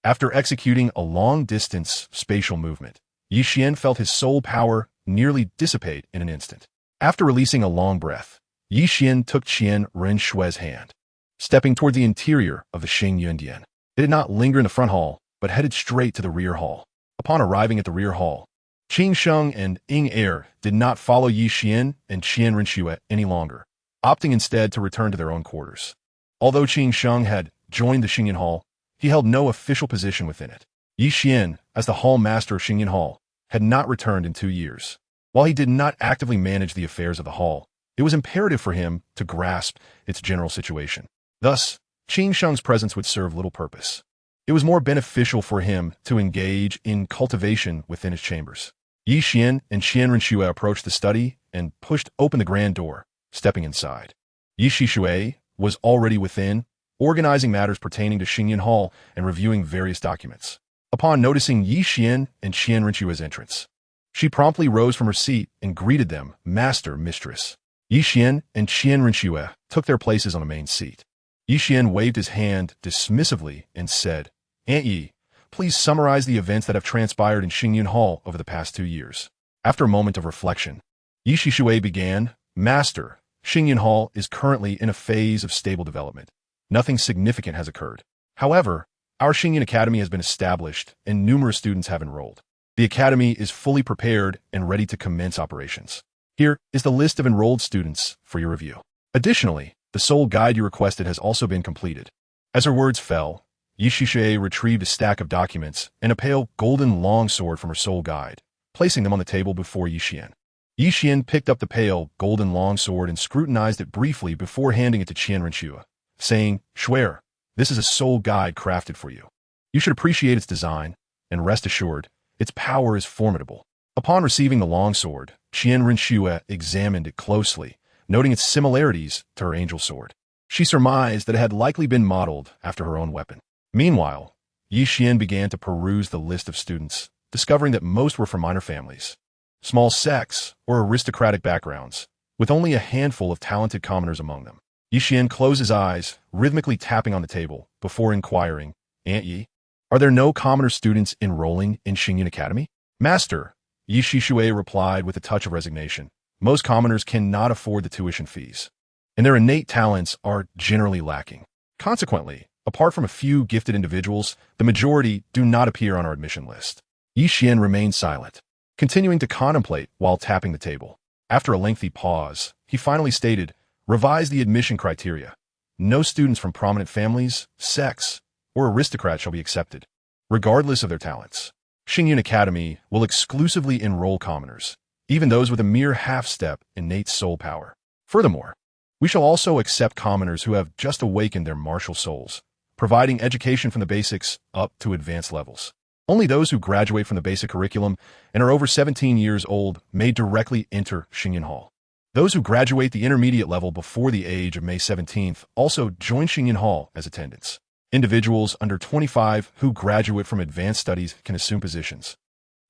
After executing a long-distance spatial movement, Yi Qian felt his soul power nearly dissipate in an instant. After releasing a long breath, Yi Qian took Qian Rinxue's hand, stepping toward the interior of the Xing Yundian. They did not linger in the front hall, but headed straight to the rear hall. Upon arriving at the rear hall, Qing Sheng and Ing Er did not follow Yi Qian and Qian Rinxue any longer, opting instead to return to their own quarters. Although Qing Sheng had joined the Xingyan Hall, he held no official position within it. Yi Qian, as the hall master of Xingyan Hall, had not returned in 2 years. While he did not actively manage the affairs of the hall, it was imperative for him to grasp its general situation. Thus, Qing Sheng's presence would serve little purpose. It was more beneficial for him to engage in cultivation within his chambers. Yi Qian and Qian Rinxue approached the study and pushed open the grand door, stepping inside. Yi Shixue was already within, organizing matters pertaining to Xingyan Hall and reviewing various documents. Upon noticing Yi Qian and Qian Rinxue's entrance, she promptly rose from her seat and greeted them, Master, Mistress. Yi Qian and Qian Rinxue took their places on the main seat. Yi Qian waved his hand dismissively and said, Aunt Yi, please summarize the events that have transpired in Xingyan Hall over the past 2 years. After a moment of reflection, Yi Shixue began, Master, Xingyan Hall is currently in a phase of stable development. Nothing significant has occurred. However, our Xingyan Academy has been established and numerous students have enrolled. The Academy is fully prepared and ready to commence operations. Here is the list of enrolled students for your review. Additionally, the soul guide you requested has also been completed. As her words fell, Yi Shixue retrieved a stack of documents and a pale golden longsword from her soul guide, placing them on the table before Yi Qian. Yi Qian picked up the pale golden longsword and scrutinized it briefly before handing it to Qian Rinxue, saying, Shuer, this is a soul guide crafted for you. You should appreciate its design, and rest assured, its power is formidable. Upon receiving the longsword, Qian Rinxue examined it closely, noting its similarities to her angel sword. She surmised that it had likely been modeled after her own weapon. Meanwhile, Yi Qian began to peruse the list of students, discovering that most were from minor families, small sects, or aristocratic backgrounds, with only a handful of talented commoners among them. Yi Qian closed his eyes, rhythmically tapping on the table, before inquiring, Aunt Yi, are there no commoner students enrolling in Xingyan Academy? Master, Yi Shixue replied with a touch of resignation. Most commoners cannot afford the tuition fees, and their innate talents are generally lacking. Consequently, apart from a few gifted individuals, the majority do not appear on our admission list. Yi Qian remained silent, continuing to contemplate while tapping the table. After a lengthy pause, he finally stated, revise the admission criteria. No students from prominent families, sects, or aristocrats shall be accepted, regardless of their talents. Xingyan Academy will exclusively enroll commoners, even those with a mere half-step innate soul power. Furthermore, we shall also accept commoners who have just awakened their martial souls, providing education from the basics up to advanced levels. Only those who graduate from the basic curriculum and are over 17 years old may directly enter Xingyan Hall. Those who graduate the intermediate level before the age of May 17th also join Xingyan Hall as attendants. Individuals under 25 who graduate from advanced studies can assume positions,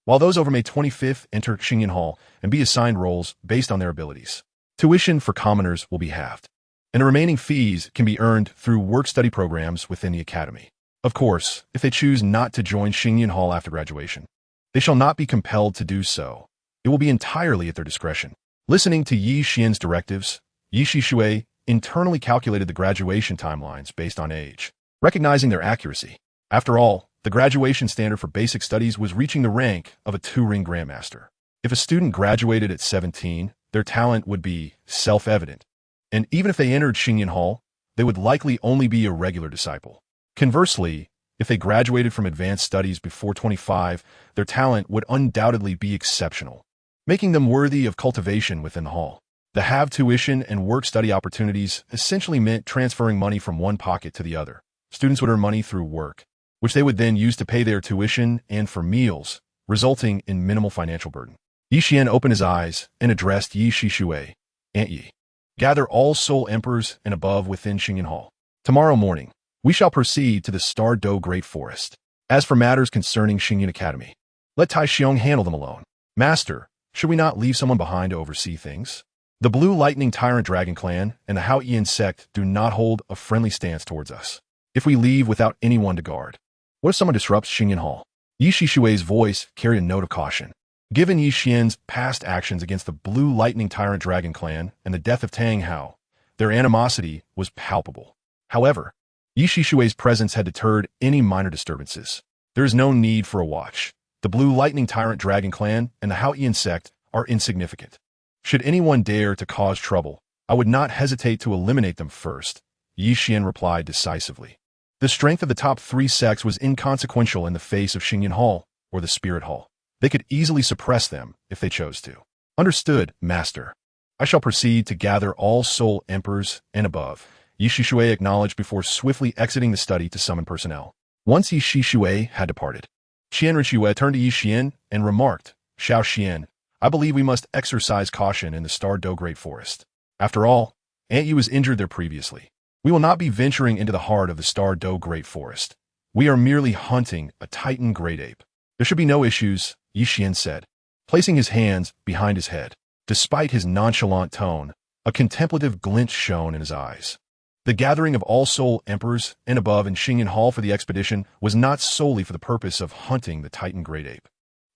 while those over May 25th enter Xingyan Hall and be assigned roles based on their abilities. Tuition for commoners will be halved, and the remaining fees can be earned through work-study programs within the academy. Of course, if they choose not to join Xingyan Hall after graduation, they shall not be compelled to do so. It will be entirely at their discretion. Listening to Yi Qian's directives, Yi Shixue internally calculated the graduation timelines based on age, recognizing their accuracy. After all, the graduation standard for basic studies was reaching the rank of a 2-ring grandmaster. If a student graduated at 17, their talent would be self-evident, and even if they entered Xingyan Hall, they would likely only be a regular disciple. Conversely, if they graduated from advanced studies before 25, their talent would undoubtedly be exceptional, making them worthy of cultivation within the hall. The halved tuition and work-study opportunities essentially meant transferring money from one pocket to the other. Students would earn money through work, which they would then use to pay their tuition and for meals, resulting in minimal financial burden. Yi Qian opened his eyes and addressed Yi Shixue, Aunt Yi, gather all soul emperors and above within Xingyan Hall. Tomorrow morning, We shall proceed to the Star Do Great Forest. As for matters concerning Xinyan Academy, let Tai Xiong handle them alone. Master, should we not leave someone behind to oversee things? The Blue Lightning Tyrant Dragon Clan and the Hao Qian sect do not hold a friendly stance towards us. If we leave without anyone to guard, what if someone disrupts Xinyan Hall? Yi Shishui's voice carried a note of caution. Given Yi Xian's past actions against the Blue Lightning Tyrant Dragon Clan and the death of Tang Hao, their animosity was palpable. However, Yi Shishui's presence had deterred any minor disturbances. There is no need for a watch. The Blue Lightning Tyrant Dragon Clan and the Hao Qian sect are insignificant. Should anyone dare to cause trouble, I would not hesitate to eliminate them first, Yi Xian replied decisively. The strength of the top 3 sects was inconsequential in the face of Xinyan Hall or the Spirit Hall. They could easily suppress them if they chose to. Understood, Master. I shall proceed to gather all Soul Emperors and above, Yi Shishui acknowledged before swiftly exiting the study to summon personnel. Once Yi Shishui had departed, Qian Rinxue turned to Yi Xian and remarked, Xiao Xian, I believe we must exercise caution in the Star Do Great Forest. After all, Aunt Yu was injured there previously. We will not be venturing into the heart of the Star Do Great Forest. We are merely hunting a Titan Great Ape. There should be no issues, Yi Xian said, placing his hands behind his head. Despite his nonchalant tone, a contemplative glint shone in his eyes. The gathering of all Soul Emperors and above in Xinyan Hall for the expedition was not solely for the purpose of hunting the Titan Great Ape.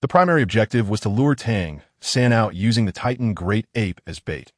The primary objective was to lure Tang San out using the Titan Great Ape as bait.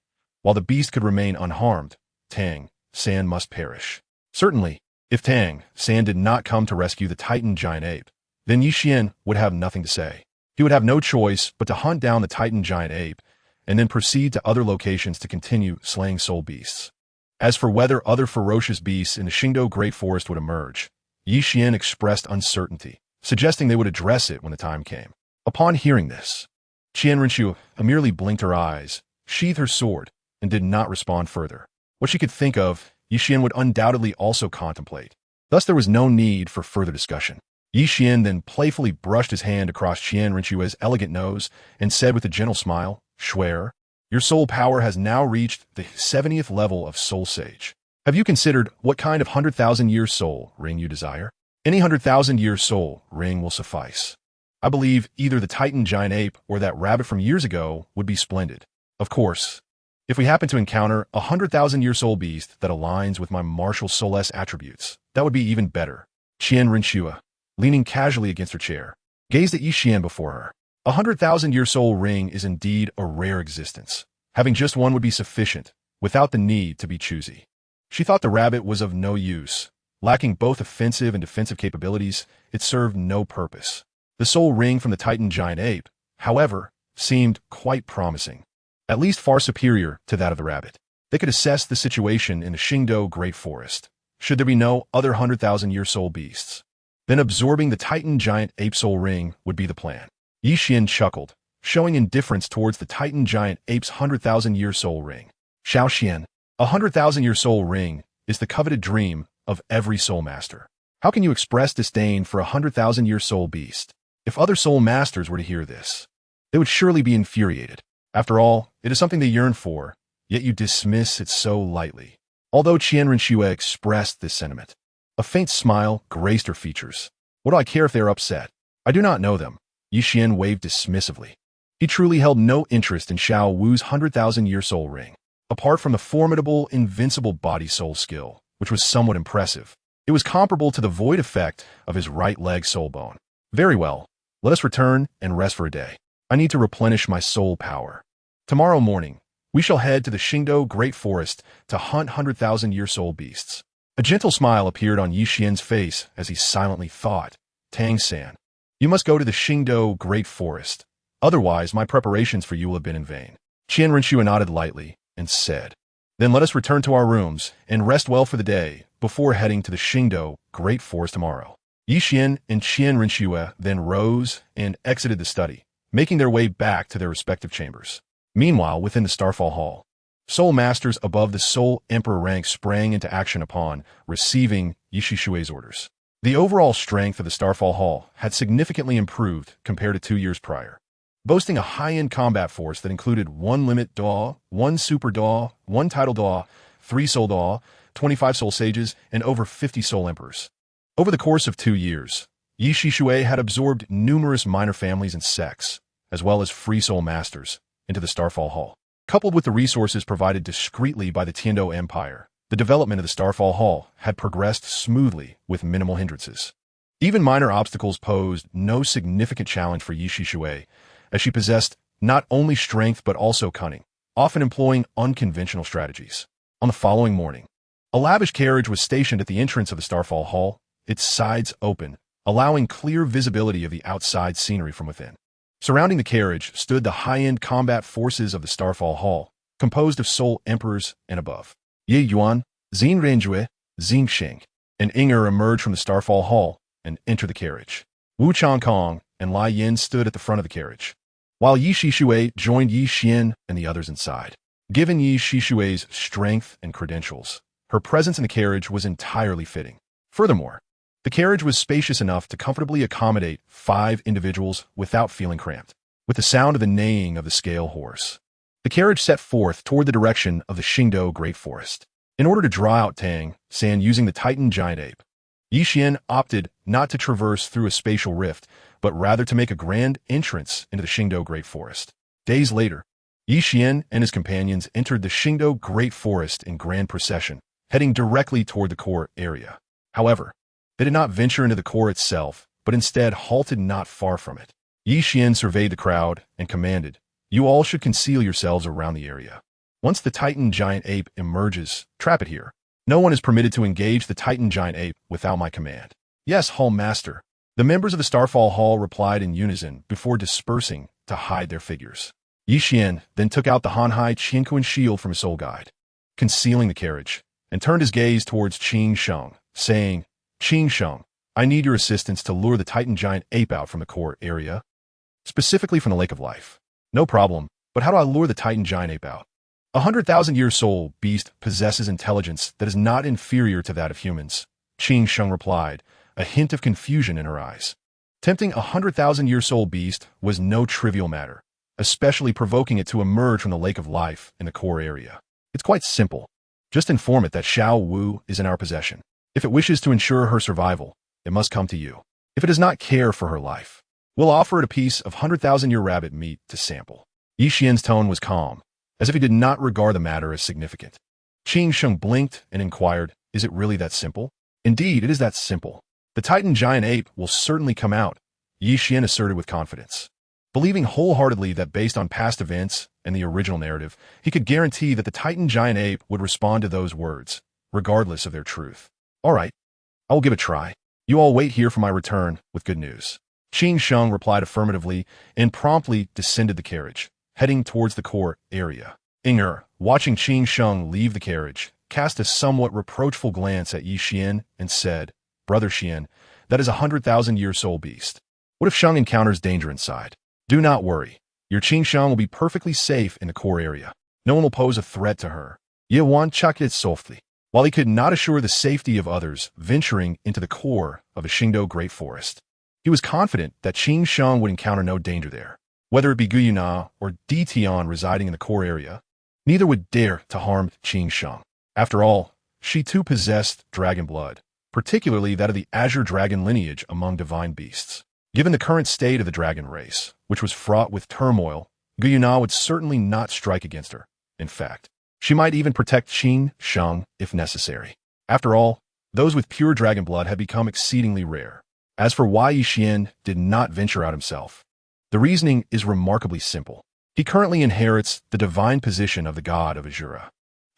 While the beast could remain unharmed, Tang San must perish. Certainly, if Tang San did not come to rescue the Titan Giant Ape, then Yi Xian would have nothing to say. He would have no choice but to hunt down the Titan Giant Ape and then proceed to other locations to continue slaying soul beasts. As for whether other ferocious beasts in the Xingdo Great Forest would emerge, Yi Xian expressed uncertainty, suggesting they would address it when the time came. Upon hearing this, Qian Rinxue merely blinked her eyes, sheathed her sword, and did not respond further. What she could think of, Yi Xian would undoubtedly also contemplate. Thus there was no need for further discussion. Yi Xian then playfully brushed his hand across Qian Rinxue's elegant nose and said with a gentle smile, Shuer, your soul power has now reached the 70th level of Soul Sage. Have you considered what kind of 100,000-year soul ring you desire? Any 100,000-year soul ring will suffice. I believe either the Titan Giant Ape or that rabbit from years ago would be splendid. Of course, if we happen to encounter a 100,000-year soul beast that aligns with my martial soulless attributes, that would be even better. Qian Rinxue, leaning casually against her chair, gazed at Yi Xian before her. A 100,000-year soul ring is indeed a rare existence. Having just one would be sufficient, without the need to be choosy. She thought the rabbit was of no use. Lacking both offensive and defensive capabilities, it served no purpose. The soul ring from the Titan Giant Ape, however, seemed quite promising, at least far superior to that of the rabbit. They could assess the situation in the Xingdo Great Forest, should there be no other 100,000-year soul beasts. Then absorbing the Titan Giant Ape soul ring would be the plan. Yi Xian chuckled, showing indifference towards the Titan Giant Ape's 100,000-year soul ring. Xiao Xian, a 100,000-year soul ring is the coveted dream of every soul master. How can you express disdain for a 100,000-year soul beast? If other soul masters were to hear this, they would surely be infuriated. After all, it is something they yearn for, yet you dismiss it so lightly. Although Qian Rinxue expressed this sentiment, a faint smile graced her features. What do I care if they are upset? I do not know them. Yi Xian waved dismissively. He truly held no interest in Xiao Wu's 100,000-year soul ring. Apart from the formidable, invincible body soul skill, which was somewhat impressive, it was comparable to the void effect of his right leg soul bone. Very well, let us return and rest for a day. I need to replenish my soul power. Tomorrow morning, we shall head to the Xingdo Great Forest to hunt 100,000-year soul beasts. A gentle smile appeared on Yi Xian's face as he silently thought, Tang San, you must go to the Xingdo Great Forest. Otherwise, my preparations for you will have been in vain. Qian Rinxue nodded lightly and said, Then let us return to our rooms and rest well for the day before heading to the Xingdo Great Forest tomorrow. Yi Xian and Qian Rinxue then rose and exited the study, making their way back to their respective chambers. Meanwhile, within the Starfall Hall, soul masters above the Soul Emperor rank sprang into action upon receiving Yi Shishui's orders. The overall strength of the Starfall Hall had significantly improved compared to 2 years prior, boasting a high-end combat force that included 1 limit Daw, 1 super Daw, 1 title Daw, 3 soul Daw, 25 soul sages, and over 50 soul emperors. Over the course of 2 years, Yi Shishui had absorbed numerous minor families and sects, as well as free soul masters, into the Starfall Hall. Coupled with the resources provided discreetly by the Tiando Empire, the development of the Starfall Hall had progressed smoothly with minimal hindrances. Even minor obstacles posed no significant challenge for Yi Shishui, as she possessed not only strength but also cunning, often employing unconventional strategies. On the following morning, a lavish carriage was stationed at the entrance of the Starfall Hall, its sides open, allowing clear visibility of the outside scenery from within. Surrounding the carriage stood the high-end combat forces of the Starfall Hall, composed of soul emperors and above. Ye Yuan, Xin Renjue, Xin Xing, and Inger emerged from the Starfall Hall and entered the carriage. Wu Changkong and Lai Yin stood at the front of the carriage, while Yi Shishui joined Yi Qian and the others inside. Given Yi Shishui's strength and credentials, her presence in the carriage was entirely fitting. Furthermore, the carriage was spacious enough to comfortably accommodate 5 individuals without feeling cramped. With the sound of the neighing of the scale horse, the carriage set forth toward the direction of the Xingdou Great Forest. In order to draw out Tang San using the Titan giant ape, Yi Qian opted not to traverse through a spatial rift, but rather to make a grand entrance into the Xingdou Great Forest. Days later, Yi Qian and his companions entered the Xingdou Great Forest in grand procession, heading directly toward the core area. However, they did not venture into the core itself, but instead halted not far from it. Yi Qian surveyed the crowd and commanded, "You all should conceal yourselves around the area. Once the Titan giant ape emerges, trap it here. No one is permitted to engage the Titan giant ape without my command." "Yes, Hall Master." The members of the Starfall Hall replied in unison before dispersing to hide their figures. Yi Qian then took out the Hanhai Qianquan shield from his soul guide, concealing the carriage, and turned his gaze towards Qin Sheng, saying, "Qin Sheng, I need your assistance to lure the Titan giant ape out from the core area, specifically from the Lake of Life." "No problem, but how do I lure the Titan giant ape out?" 100,000-year soul beast possesses intelligence that is not inferior to that of humans, Qin Sheng replied, a hint of confusion in her eyes. Tempting 100,000-year soul beast was no trivial matter, especially provoking it to emerge from the Lake of Life in the core area. It's quite simple. Just inform it that Xiao Wu is in our possession. If it wishes to ensure her survival, it must come to you. If it does not care for her life, we'll offer it a piece of 100,000-year rabbit meat to sample. Yi Qian's tone was calm, as if he did not regard the matter as significant. Qin Sheng blinked and inquired, "Is it really that simple?" "Indeed, it is that simple. The Titan giant ape will certainly come out," Yi Qian asserted with confidence, believing wholeheartedly that based on past events and the original narrative, he could guarantee that the Titan giant ape would respond to those words, regardless of their truth. "All right, I will give it a try. You all wait here for my return with good news." Qin Sheng replied affirmatively and promptly descended the carriage, heading towards the core area. Inger, watching Qin Sheng leave the carriage, cast a somewhat reproachful glance at Yi Qian and said, "Brother Qian, that is 100,000-year soul beast. What if Sheng encounters danger inside?" "Do not worry. Your Qin Sheng will be perfectly safe in the core area. No one will pose a threat to her." Ye Wan chucked it softly. While he could not assure the safety of others venturing into the core of a Xingdou Great Forest, he was confident that Qin Sheng would encounter no danger there. Whether it be Guyuna or Di Tian residing in the core area, neither would dare to harm Qin Sheng. After all, she too possessed dragon blood, particularly that of the Azure Dragon lineage among divine beasts. Given the current state of the dragon race, which was fraught with turmoil, Guyuna would certainly not strike against her. In fact, she might even protect Qin Sheng if necessary. After all, those with pure dragon blood had become exceedingly rare. As for why Yi Qian did not venture out himself, the reasoning is remarkably simple. He currently inherits the divine position of the god of Azura.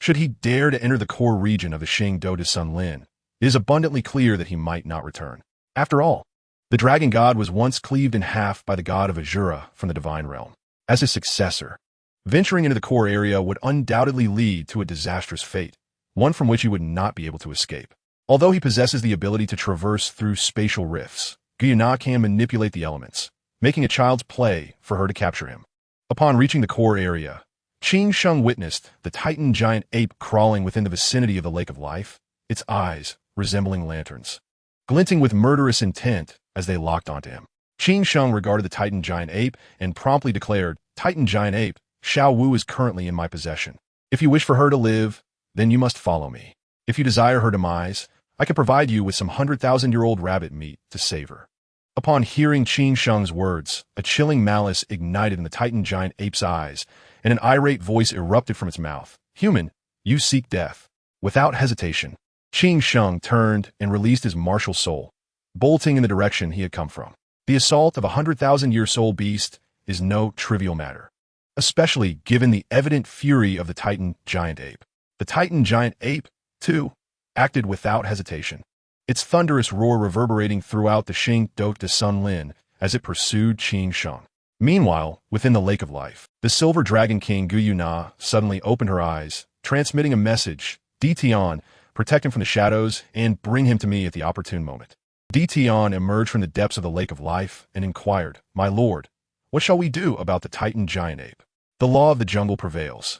Should he dare to enter the core region of the Xingdou de Sunlin, it is abundantly clear that he might not return. After all, the dragon god was once cleaved in half by the god of Azura from the divine realm. As his successor, venturing into the core area would undoubtedly lead to a disastrous fate, one from which he would not be able to escape. Although he possesses the ability to traverse through spatial rifts, Guyuna can manipulate the elements, making a child's play for her to capture him. Upon reaching the core area, Qin Sheng witnessed the Titan giant ape crawling within the vicinity of the Lake of Life, its eyes resembling lanterns, glinting with murderous intent as they locked onto him. Qin Sheng regarded the Titan giant ape and promptly declared, "Titan giant ape, Xiao Wu is currently in my possession. If you wish for her to live, then you must follow me." If you desire her demise, I can provide you with some 100,000-year-old rabbit meat to savor." Upon hearing Qin Sheng's words, a chilling malice ignited in the Titan giant ape's eyes, and an irate voice erupted from its mouth. "Human, you seek death." Without hesitation, Qin Sheng turned and released his martial soul, bolting in the direction he had come from. The assault of a 100,000-year-soul beast is no trivial matter, especially given the evident fury of the Titan giant ape. The Titan giant ape, too, acted without hesitation, its thunderous roar reverberating throughout the Xing Dot de Sun Lin as it pursued Qin Sheng. Meanwhile, within the Lake of Life, the Silver Dragon King Gu Yuna suddenly opened her eyes, transmitting a message. "Tian, protect him from the shadows and bring him to me at the opportune moment." Tian emerged from the depths of the Lake of Life and inquired, "My lord, what shall we do about the Titan giant ape?" "The law of the jungle prevails.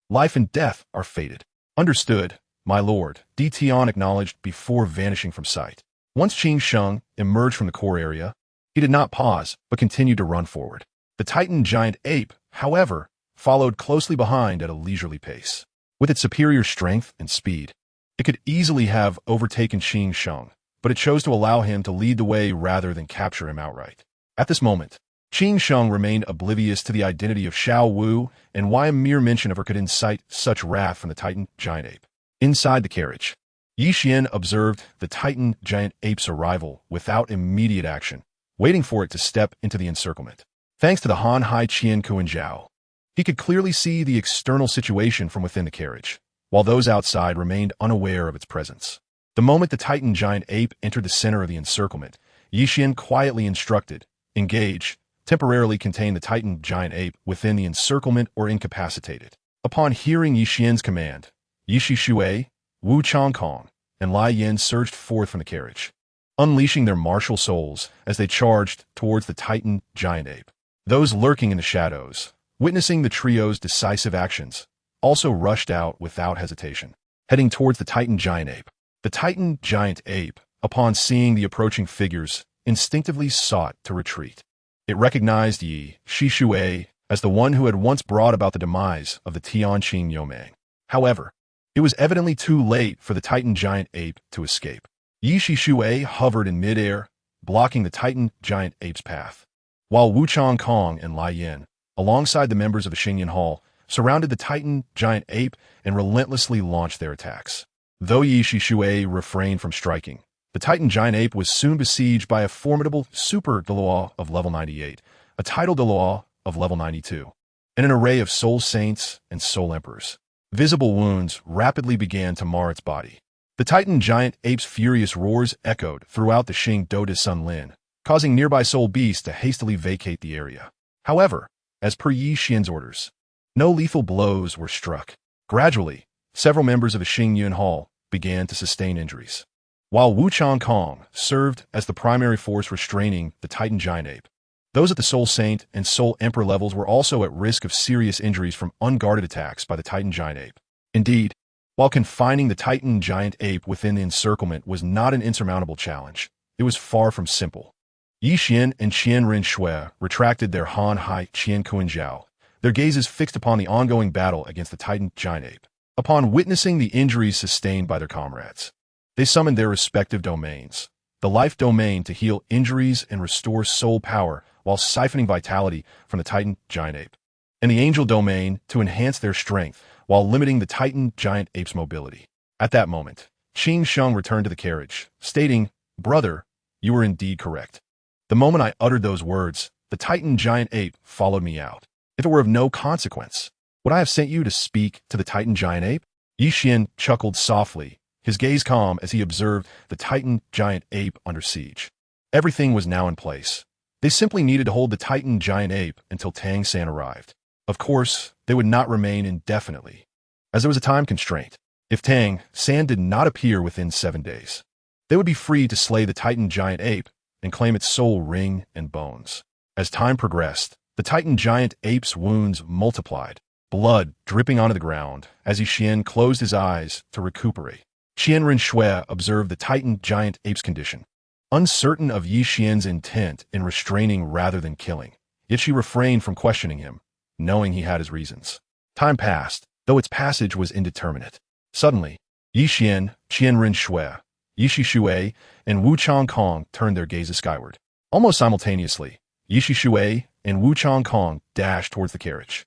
Life and death are fated." "Understood, my lord," Tian acknowledged before vanishing from sight. Once Qin Sheng emerged from the core area, he did not pause, but continued to run forward. The Titan giant ape, however, followed closely behind at a leisurely pace. With its superior strength and speed, it could easily have overtaken Qin Sheng, but it chose to allow him to lead the way rather than capture him outright. At this moment, Qin Sheng remained oblivious to the identity of Xiao Wu and why a mere mention of her could incite such wrath from the Titan giant ape. Inside the carriage, Yi Xian observed the Titan giant ape's arrival without immediate action, waiting for it to step into the encirclement. Thanks to the Han Hai Qian Kuanjiao, he could clearly see the external situation from within the carriage, while those outside remained unaware of its presence. The moment the Titan giant ape entered the center of the encirclement, Yi Xian quietly instructed, "Engage, temporarily contain the Titan giant ape within the encirclement or incapacitate it." Upon hearing Yi Xian's command, Yi Shui, Wu Changkong, and Lai Yin surged forth from the carriage, unleashing their martial souls as they charged towards the Titan giant ape. Those lurking in the shadows, witnessing the trio's decisive actions, also rushed out without hesitation, heading towards the Titan giant ape. The Titan giant ape, upon seeing the approaching figures, instinctively sought to retreat. It recognized Yi Shui as the one who had once brought about the demise of the Tianqing Yomeng. However, it was evidently too late for the Titan giant ape to escape. Yi Shui hovered in midair, blocking the Titan giant ape's path, while Wu Changkong and Lai Yin, alongside the members of the Xingyan Hall, surrounded the Titan giant ape and relentlessly launched their attacks. Though Yi Shui refrained from striking, the Titan giant ape was soon besieged by a formidable super Dalu of level 98, a tidal Dalu of level 92, and an array of soul saints and soul emperors. Visible wounds rapidly began to mar its body. The Titan giant ape's furious roars echoed throughout the Xing Dot de Sun Lin, causing nearby soul beasts to hastily vacate the area. However, as per Yi Xian's orders, no lethal blows were struck. Gradually, several members of the Xingyun Hall began to sustain injuries, while Wu Changkong served as the primary force restraining the Titan giant ape. Those at the Soul Saint and Soul Emperor levels were also at risk of serious injuries from unguarded attacks by the Titan giant ape. Indeed, while confining the Titan giant ape within the encirclement was not an insurmountable challenge, it was far from simple. Yi Xian and Qian Rinshui retracted their Han Hai Qian Kuanjiao, their gazes fixed upon the ongoing battle against the Titan giant ape. Upon witnessing the injuries sustained by their comrades, they summoned their respective domains, the life domain to heal injuries and restore soul power while siphoning vitality from the Titan giant ape, and the angel domain to enhance their strength while limiting the Titan giant ape's mobility. At that moment, Qin Sheng returned to the carriage, stating, "Brother, you were indeed correct. The moment I uttered those words, the Titan giant ape followed me out. If it were of no consequence, would I have sent you to speak to the Titan giant ape?" Yi Xian chuckled softly, his gaze calm as he observed the Titan giant ape under siege. Everything was now in place. They simply needed to hold the Titan giant ape until Tang San arrived. Of course, they would not remain indefinitely, as there was a time constraint. If Tang San did not appear within 7 days, they would be free to slay the Titan giant ape and claim its soul, ring, and bones. As time progressed, the Titan giant ape's wounds multiplied, blood dripping onto the ground as Yi Xian closed his eyes to recuperate. Qian Rinshui observed the Titan giant ape's condition, uncertain of Yi Xian's intent in restraining rather than killing. Yet she refrained from questioning him, knowing he had his reasons. Time passed, though its passage was indeterminate. Suddenly, Qian, Qianren Shui, Yishi Shui, and Wu Changkong turned their gazes skyward. Almost simultaneously, Yishi Shui and Wu Changkong dashed towards the carriage.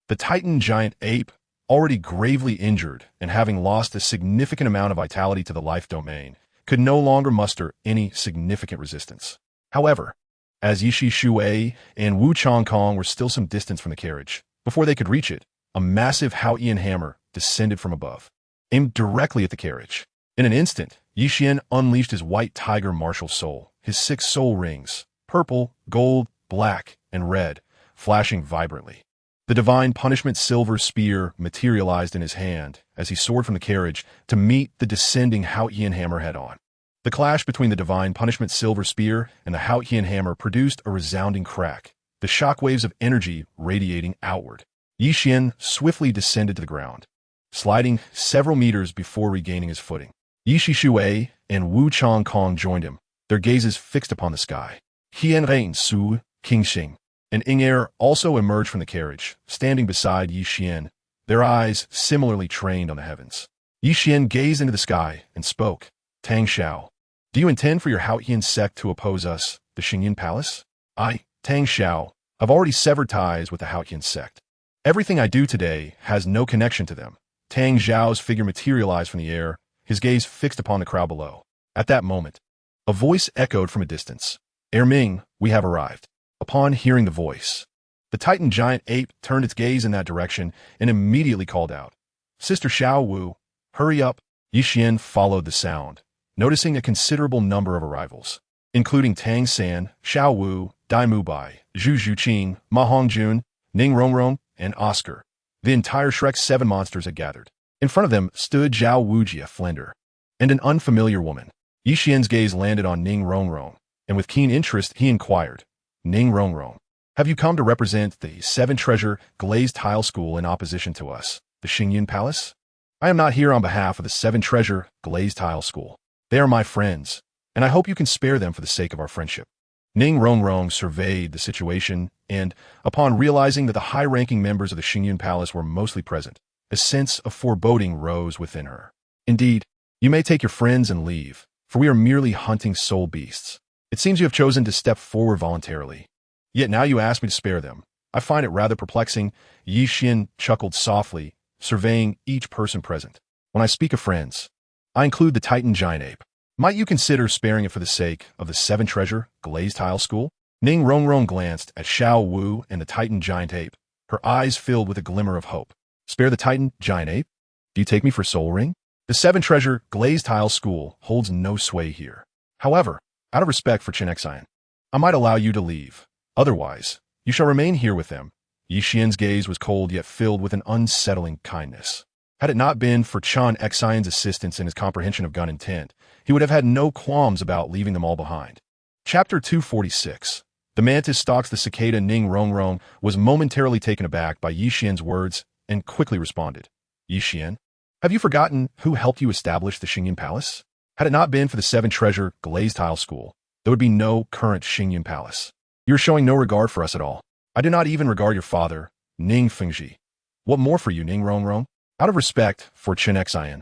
The Titan giant ape, already gravely injured and having lost a significant amount of vitality to the life domain, could no longer muster any significant resistance. However, as Yishi Shui and Wu Changkong were still some distance from the carriage, before they could reach it, a massive Haotian hammer descended from above, aimed directly at the carriage. In an instant, Yixian unleashed his white tiger martial soul, his 6 soul rings, purple, gold, black, and red, flashing vibrantly. The divine punishment silver spear materialized in his hand as he soared from the carriage to meet the descending Haotian hammer head-on. The clash between the divine punishment silver spear and the Haotian hammer produced a resounding crack, the shockwaves of energy radiating outward. Yixian swiftly descended to the ground, sliding several meters before regaining his footing. Yishi Shui and Wu Changkong joined him, their gazes fixed upon the sky. Qian Su, Qingxing, and Ing'er also emerged from the carriage, standing beside Yixian, their eyes similarly trained on the heavens. Yixian gazed into the sky and spoke. Tang Xiao, do you intend for your Haotian sect to oppose us, the Xingyin Palace? I, Tang Xiao, have already severed ties with the Haotian sect. Everything I do today has no connection to them. Tang Xiao's figure materialized from the air, his gaze fixed upon the crowd below. At that moment, a voice echoed from a distance. Ming, we have arrived. Upon hearing the voice, the Titan giant ape turned its gaze in that direction and immediately called out, Sister Xiao Wu, hurry up. Yixian followed the sound, noticing a considerable number of arrivals, including Tang San, Xiao Wu, Dai Mubai, Zhu Zhuqing, Ma Hongjun, Ning Rongrong, and Oscar. The entire Shrek 7 monsters had gathered. In front of them stood Zhao Wujia Flender, and an unfamiliar woman. Yixian's gaze landed on Ning Rongrong, and with keen interest he inquired, Ning Rongrong, have you come to represent the 7 Treasure Glazed Tile School in opposition to us, the Xingyin Palace? I am not here on behalf of the 7 Treasure Glazed Tile School. They are my friends, and I hope you can spare them for the sake of our friendship. Ning Rongrong surveyed the situation, and, upon realizing that the high-ranking members of the Xingyin Palace were mostly present, a sense of foreboding rose within her. Indeed, you may take your friends and leave, for we are merely hunting soul beasts. It seems you have chosen to step forward voluntarily. Yet now you ask me to spare them. I find it rather perplexing. Yixian chuckled softly, surveying each person present. When I speak of friends, I include the Titan giant ape. Might you consider sparing it for the sake of the 7 Treasure Glazed Tile School? Ning Rongrong glanced at Xiao Wu and the Titan giant ape, her eyes filled with a glimmer of hope. Spare the Titan giant ape? Do you take me for Soul Ring? The 7 Treasure Glazed Tile School holds no sway here. However, out of respect for Qian, I might allow you to leave. Otherwise, you shall remain here with them. Yixian's gaze was cold yet filled with an unsettling kindness. Had it not been for Qian Xian's assistance in his comprehension of gun intent, he would have had no qualms about leaving them all behind. Chapter 246. The mantis stalks the cicada. Ning Rongrong was momentarily taken aback by Yixian's words and quickly responded. Yixian, have you forgotten who helped you establish the Xingyin Palace? Had it not been for the 7 Treasure Glazed Tile School, there would be no current Xingyin Palace. You're showing no regard for us at all. I do not even regard your father, Ning Fengji. What more for you, Ning Rongrong? Out of respect for Qian,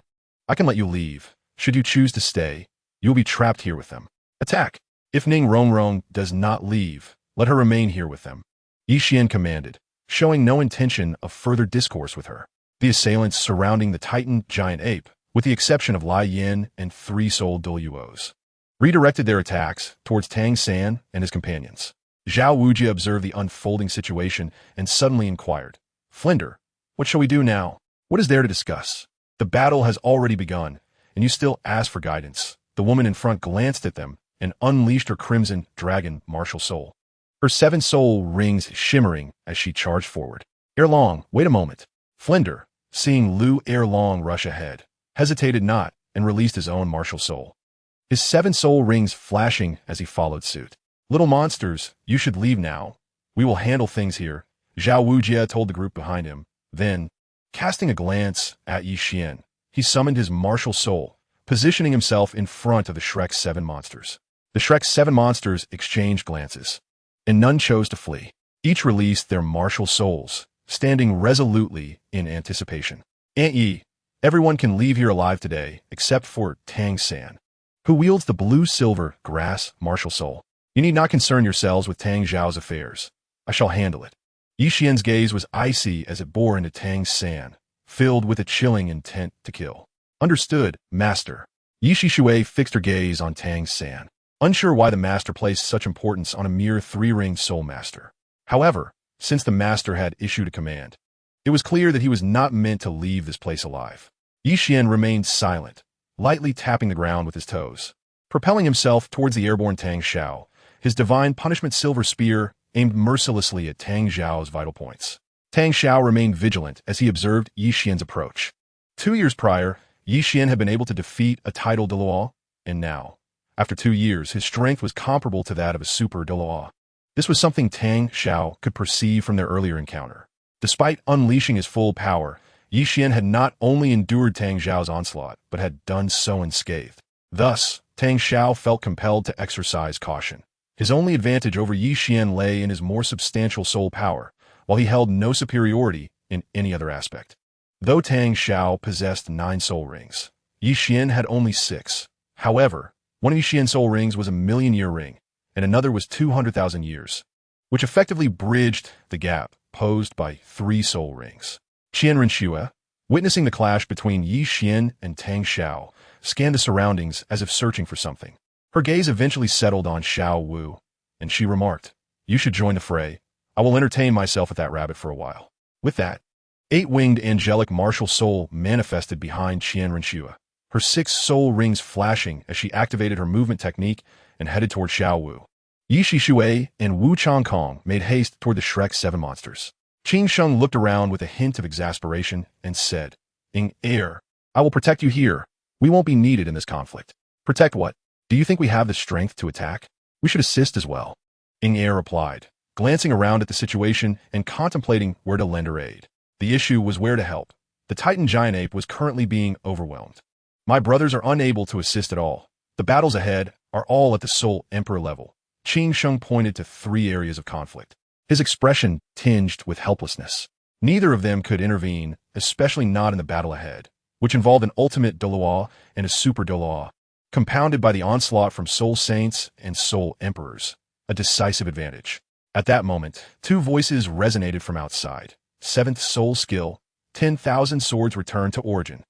I can let you leave. Should you choose to stay, you will be trapped here with them. Attack! If Ning Rongrong does not leave, let her remain here with them. Yixian commanded, showing no intention of further discourse with her. The assailants surrounding the Titan giant ape, with the exception of Lai Yin and 3 soul Douluos, redirected their attacks towards Tang San and his companions. Zhao Wujia observed the unfolding situation and suddenly inquired, Flender, what shall we do now? What is there to discuss? The battle has already begun, and you still ask for guidance. The woman in front glanced at them and unleashed her crimson dragon martial soul, her 7 soul rings shimmering as she charged forward. Erlong, wait a moment. Flender, seeing Lu Erlong rush ahead, hesitated not and released his own martial soul, his 7 soul rings flashing as he followed suit. Little monsters, you should leave now. We will handle things here, Zhao Wujia told the group behind him. Then, casting a glance at Yixian, he summoned his martial soul, positioning himself in front of the Shrek 7 monsters. The Shrek 7 monsters exchanged glances, and none chose to flee. Each released their martial souls, standing resolutely in anticipation. Aunt Yi, Everyone can leave here alive today, except for Tang San, who wields the blue-silver grass martial soul. You need not concern yourselves with Tang Zhao's affairs. I shall handle it. Yi Xian's gaze was icy as it bore into Tang San, filled with a chilling intent to kill. Understood, master. Yi Shui fixed her gaze on Tang San, unsure why the master placed such importance on a mere three-ringed soul master. However, since the master had issued a command, it was clear that he was not meant to leave this place alive. Yi Xian remained silent, lightly tapping the ground with his toes. Propelling himself towards the airborne Tang Xiao, his divine punishment silver spear aimed mercilessly at Tang Zhao's vital points. Tang Xiao remained vigilant as he observed Yi Xian's approach. 2 years prior, Yi Xian had been able to defeat a title Douluo, and now, after 2 years, his strength was comparable to that of a super Douluo. This was something Tang Xiao could perceive from their earlier encounter. Despite unleashing his full power, Yi Xian had not only endured Tang Zhao's onslaught, but had done so unscathed. Thus, Tang Xiao felt compelled to exercise caution. His only advantage over Yi Xian lay in his more substantial soul power, while he held no superiority in any other aspect. Though Tang Xiao possessed 9 soul rings, Yi Xian had only 6. However, one of Yi Xian's soul rings was a million-year ring, and another was 200,000 years, which effectively bridged the gap posed by 3 soul rings. Qian Renshua, witnessing the clash between Yi Xian and Tang Xiao, scanned the surroundings as if searching for something. Her gaze eventually settled on Xiao Wu, and she remarked, "You should join the fray. I will entertain myself with that rabbit for a while." With that, 8-winged angelic martial soul manifested behind Qian Renshua, her 6 soul rings flashing as she activated her movement technique and headed toward Xiao Wu. Yi Shui and Wu Changkong made haste toward the Shrek 7 monsters. Qing Sheng looked around with a hint of exasperation and said, "Ing Air, I will protect you here. We won't be needed in this conflict." "Protect what? Do you think we have the strength to attack? We should assist as well," Ing Air replied, glancing around at the situation and contemplating where to lend her aid. The issue was where to help. The Titan giant ape was currently being overwhelmed. "My brothers are unable to assist at all. The battles ahead are all at the Soul Emperor level." Qing Sheng pointed to 3 areas of conflict, his expression tinged with helplessness. Neither of them could intervene, especially not in the battle ahead, which involved an ultimate Douluo and a super Douluo, compounded by the onslaught from Soul Saints and Soul Emperors, a decisive advantage. At that moment, 2 voices resonated from outside. 7th Soul Skill, 10,000 swords return to origin.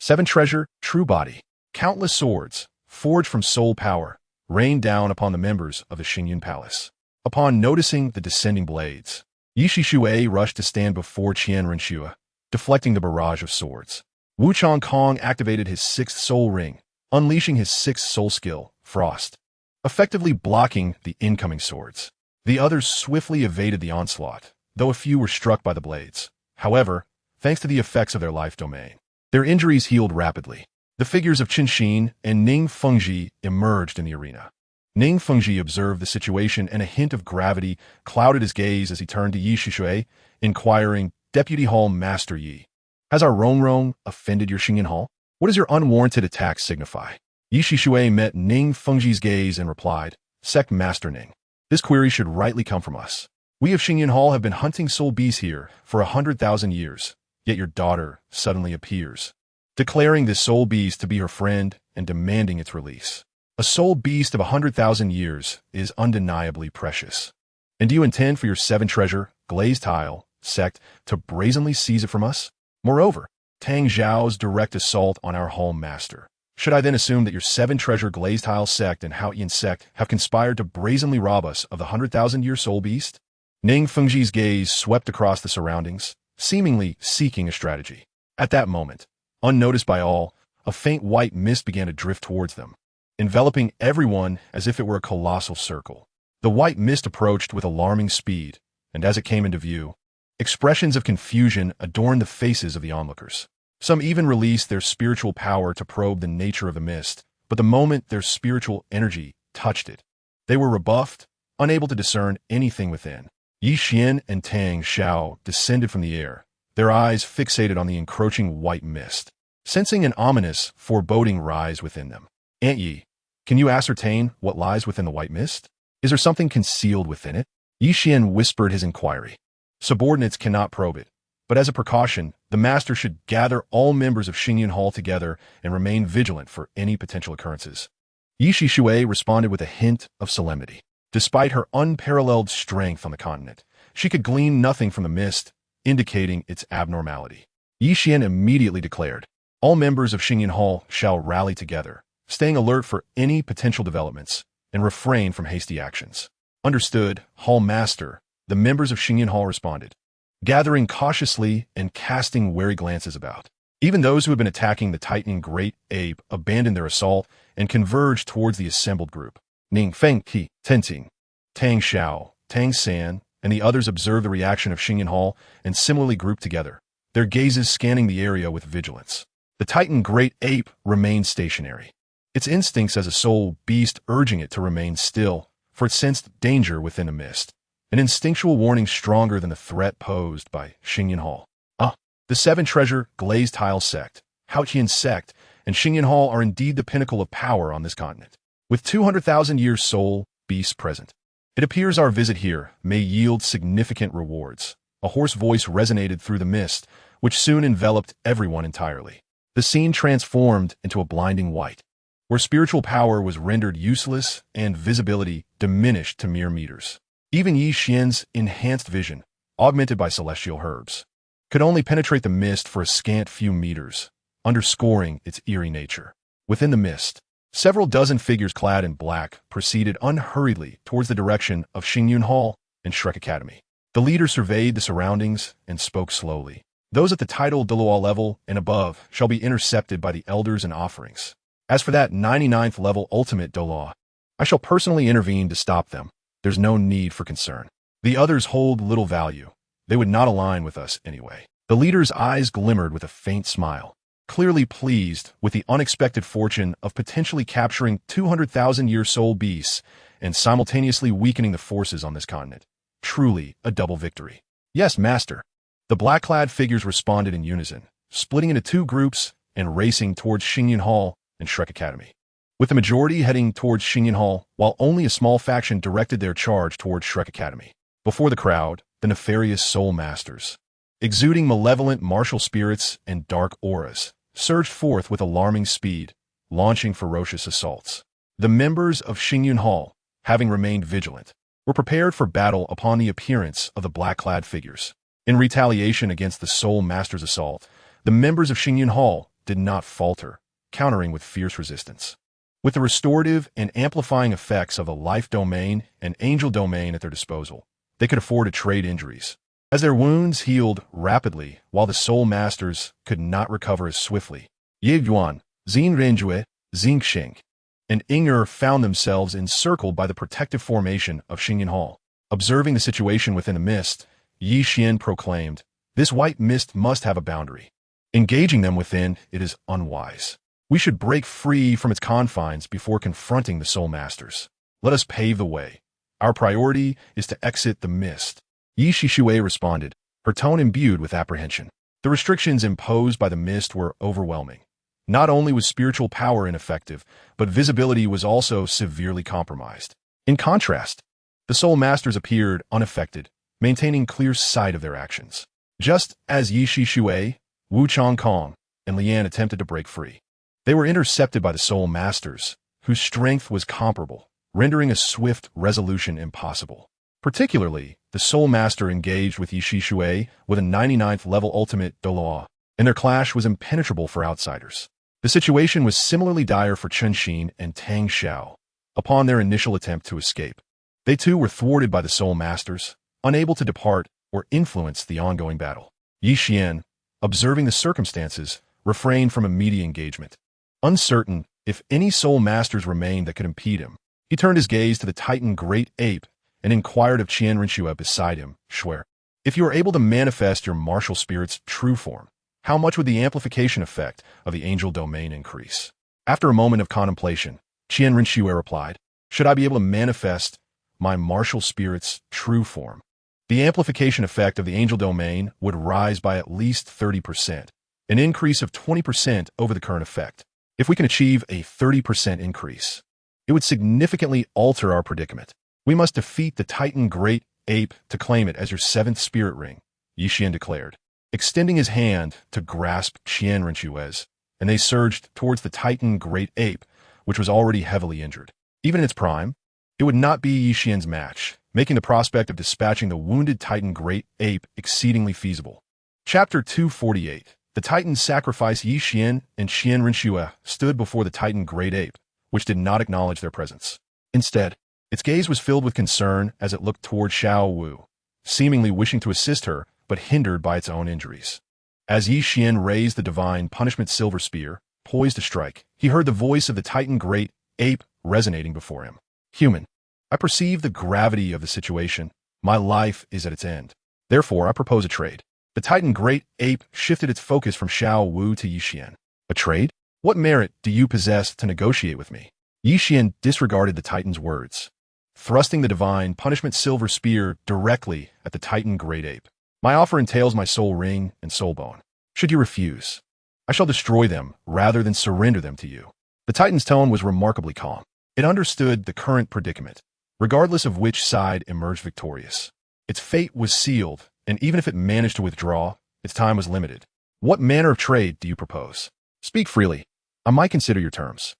7 Treasure, True Body. Countless swords, forged from soul power, rained down upon the members of the Xingyun Palace. Upon noticing the descending blades, Yi Shui rushed to stand before Qian Renshua, deflecting the barrage of swords. Wu Changkong activated his 6th soul ring, unleashing his 6th soul skill, Frost, effectively blocking the incoming swords. The others swiftly evaded the onslaught, though a few were struck by the blades. However, thanks to the effects of their life domain, their injuries healed rapidly. The figures of Qin Xin and Ning Fengji emerged in the arena. Ning Fengji observed the situation, and a hint of gravity clouded his gaze as he turned to Yi Shui, inquiring, "Deputy Hall Master Yi, has our Rongrong offended your Xingyan Hall? What does your unwarranted attack signify?" Yi Shui met Ning Fengji's gaze and replied, "Sect Master Ning, this query should rightly come from us. We of Xingyan Hall have been hunting soul beasts here for 100,000 years, yet your daughter suddenly appears, declaring this soul beast to be her friend and demanding its release. A soul beast of 100,000 years is undeniably precious. And do you intend for your 7 treasure, glazed tile, sect to brazenly seize it from us? Moreover, Tang Zhao's direct assault on our hall master. Should I then assume that your 7 treasure glazed tile sect and Haoyan sect have conspired to brazenly rob us of the 100,000-year soul beast?" Ning Fengji's gaze swept across the surroundings, seemingly seeking a strategy. At that moment, unnoticed by all, a faint white mist began to drift towards them, enveloping everyone as if it were a colossal circle. The white mist approached with alarming speed, and as it came into view, expressions of confusion adorned the faces of the onlookers. Some even released their spiritual power to probe the nature of the mist, but the moment their spiritual energy touched it, they were rebuffed, unable to discern anything within. Yi Xian and Tang Xiao descended from the air, their eyes fixated on the encroaching white mist, sensing an ominous, foreboding rise within them. "Aunt Yi, can you ascertain what lies within the white mist? Is there something concealed within it?" Yi Xian whispered his inquiry. "Subordinates cannot probe it, But as a precaution, the master should gather all members of Xingyun Hall together and remain vigilant for any potential occurrences. Yi Shui responded with a hint of solemnity. Despite her unparalleled strength on the continent, she could glean nothing from the mist, indicating its abnormality. Yi Xian immediately declared, "All members of Xingyun Hall shall rally together, staying alert for any potential developments, and refrain from hasty actions." "Understood, Hall Master," the members of Xingyun Hall responded, gathering cautiously and casting wary glances about. Even those who had been attacking the Titan Great Ape abandoned their assault and converged towards the assembled group. Ning Feng Qi, Tenzing, Tang Xiao, Tang San, and the others observed the reaction of Xingyun Hall and similarly grouped together, their gazes scanning the area with vigilance. The Titan Great Ape remained stationary, its instincts as a soul beast urging it to remain still, for it sensed danger within a mist, an instinctual warning stronger than the threat posed by Xingyun Hall. The Seven Treasure Glazed Tile Sect, Haoqian Sect, and Xingyun Hall are indeed the pinnacle of power on this continent. With 200,000 years soul beasts present, it appears our visit here may yield significant rewards. A hoarse voice resonated through the mist, which soon enveloped everyone entirely. The scene transformed into a blinding white, where spiritual power was rendered useless and visibility diminished to mere meters. Even Yi Xian's enhanced vision, augmented by celestial herbs, could only penetrate the mist for a scant few meters, underscoring its eerie nature. Within the mist, several dozen figures clad in black proceeded unhurriedly towards the direction of Xingyun Hall and Shrek Academy. The leader surveyed the surroundings and spoke slowly. "Those at the title Douluo level and above shall be intercepted by the elders and offerings. As for that 99th level ultimate Douluo, I shall personally intervene to stop them. There's no need for concern. The others hold little value. They would not align with us anyway." The leader's eyes glimmered with a faint smile, clearly pleased with the unexpected fortune of potentially capturing 200,000-year soul beasts and simultaneously weakening the forces on this continent. Truly a double victory. "Yes, Master." The black-clad figures responded in unison, splitting into two groups and racing towards Xingyun Hall and Shrek Academy. With the majority heading towards Xingyun Hall, while only a small faction directed their charge towards Shrek Academy. Before the crowd, the nefarious soul masters, exuding malevolent martial spirits and dark auras, surged forth with alarming speed, launching ferocious assaults. The members of Xingyun Hall, having remained vigilant, were prepared for battle upon the appearance of the black-clad figures. In retaliation against the soul master's assault, the members of Xingyun Hall did not falter, countering with fierce resistance. With the restorative and amplifying effects of the life domain and angel domain at their disposal, they could afford to trade injuries. As their wounds healed rapidly while the soul masters could not recover as swiftly, Ye Yuan, Xin Renjue, Xingxing, and Inger found themselves encircled by the protective formation of Xingyun Hall. Observing the situation within the mist, Yi Xian proclaimed, "This white mist must have a boundary. Engaging them within it is unwise. We should break free from its confines before confronting the soul masters. Let us pave the way. Our priority is to exit the mist." Yi Shui responded, her tone imbued with apprehension. The restrictions imposed by the mist were overwhelming. Not only was spiritual power ineffective, but visibility was also severely compromised. In contrast, the soul masters appeared unaffected, maintaining clear sight of their actions. Just as Yi Shui, Wu Chongkong, and Lian attempted to break free, they were intercepted by the soul masters, whose strength was comparable, rendering a swift resolution impossible. Particularly, the soul master engaged with Yi Shui with a 99th level ultimate Douluo, and their clash was impenetrable for outsiders. The situation was similarly dire for Xunji and Tang Xiao. Upon their initial attempt to escape, they too were thwarted by the soul masters, unable to depart or influence the ongoing battle. Yi Xian, observing the circumstances, refrained from immediate engagement. Uncertain if any soul masters remained that could impede him, he turned his gaze to the Titan Great Ape and inquired of Qian Renshua beside him, "Shuer, if you are able to manifest your martial spirit's true form, how much would the amplification effect of the angel domain increase?" After a moment of contemplation, Qian Renshua replied, "Should I be able to manifest my martial spirit's true form, the amplification effect of the angel domain would rise by at least 30%, an increase of 20% over the current effect. If we can achieve a 30% increase, it would significantly alter our predicament. We must defeat the Titan Great Ape to claim it as your 7th spirit ring," Yi Xian declared. extending his hand to grasp Qian Renshue's, and they surged towards the Titan Great Ape, which was already heavily injured. Even in its prime, it would not be Yi Qian's match, making the prospect of dispatching the wounded Titan Great Ape exceedingly feasible. Chapter 248. The Titans sacrifice Yi Qian and Qian Renshue stood before the Titan Great Ape, which did not acknowledge their presence. Instead, its gaze was filled with concern as it looked toward Xiao Wu, seemingly wishing to assist her, but hindered by its own injuries. As Yi Qian raised the divine punishment silver spear, poised to strike, he heard the voice of the Titan Great Ape resonating before him. Human, I perceive the gravity of the situation. My life is at its end. Therefore, I propose a trade. The Titan Great Ape shifted its focus from Xiao Wu to Yi Qian. A trade? What merit do you possess to negotiate with me? Yi Qian disregarded the Titan's words, thrusting the divine punishment silver spear directly at the Titan Great Ape. My offer entails my soul ring and soul bone. Should you refuse, I shall destroy them rather than surrender them to you. The Titan's tone was remarkably calm. It understood the current predicament, regardless of which side emerged victorious. Its fate was sealed, and even if it managed to withdraw, its time was limited. What manner of trade do you propose? Speak freely. I might consider your terms.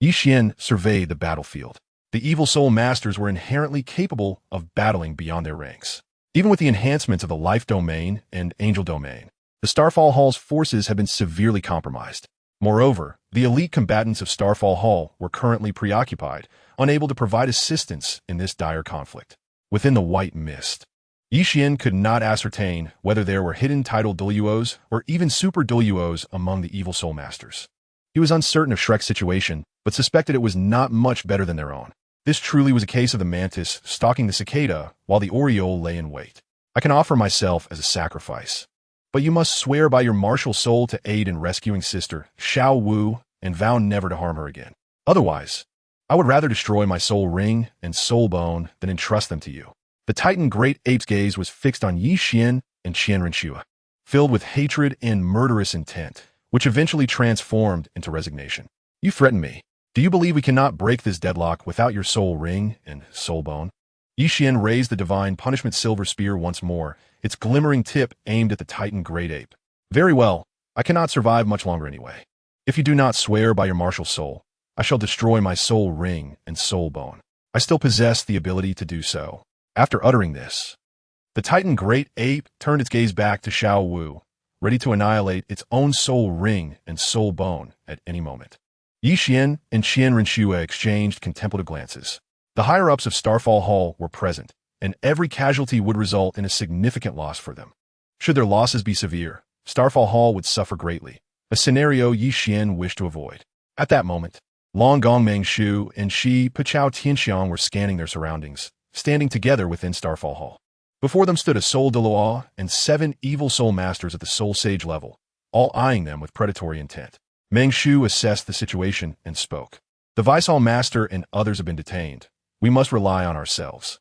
Yi Qian surveyed the battlefield. The evil soul masters were inherently capable of battling beyond their ranks. Even with the enhancements of the life domain and angel domain, the Starfall Hall's forces had been severely compromised. Moreover, the elite combatants of Starfall Hall were currently preoccupied, unable to provide assistance in this dire conflict. Within the white mist, Yi Qian could not ascertain whether there were hidden title Douluos or even super Douluos among the evil soul masters. He was uncertain of Shrek's situation, but suspected it was not much better than their own. This truly was a case of the mantis stalking the cicada while the oriole lay in wait. I can offer myself as a sacrifice, but you must swear by your martial soul to aid in rescuing sister Xiao Wu and vow never to harm her again. Otherwise, I would rather destroy my soul ring and soul bone than entrust them to you. The Titan Great Ape's gaze was fixed on Yi Qian and Qian Renshue, filled with hatred and murderous intent, which eventually transformed into resignation. You threaten me. Do you believe we cannot break this deadlock without your soul ring and soul bone? Yi Qian raised the divine punishment silver spear once more, its glimmering tip aimed at the Titan Great Ape. Very well, I cannot survive much longer anyway. If you do not swear by your martial soul, I shall destroy my soul ring and soul bone. I still possess the ability to do so. After uttering this, the Titan Great Ape turned its gaze back to Xiao Wu, ready to annihilate its own soul ring and soul bone at any moment. Yi Qian and Qian Renshue exchanged contemplative glances. The higher-ups of Starfall Hall were present, and every casualty would result in a significant loss for them. Should their losses be severe, Starfall Hall would suffer greatly, a scenario Yi Qian wished to avoid. At that moment, Long Gong Mengshu and Shi Pichao Tianxiang were scanning their surroundings, standing together within Starfall Hall. Before them stood a Soul Douluo and 7 evil soul masters at the Soul Sage level, all eyeing them with predatory intent. Mengshu assessed the situation and spoke. The Visal Master and others have been detained. We must rely on ourselves.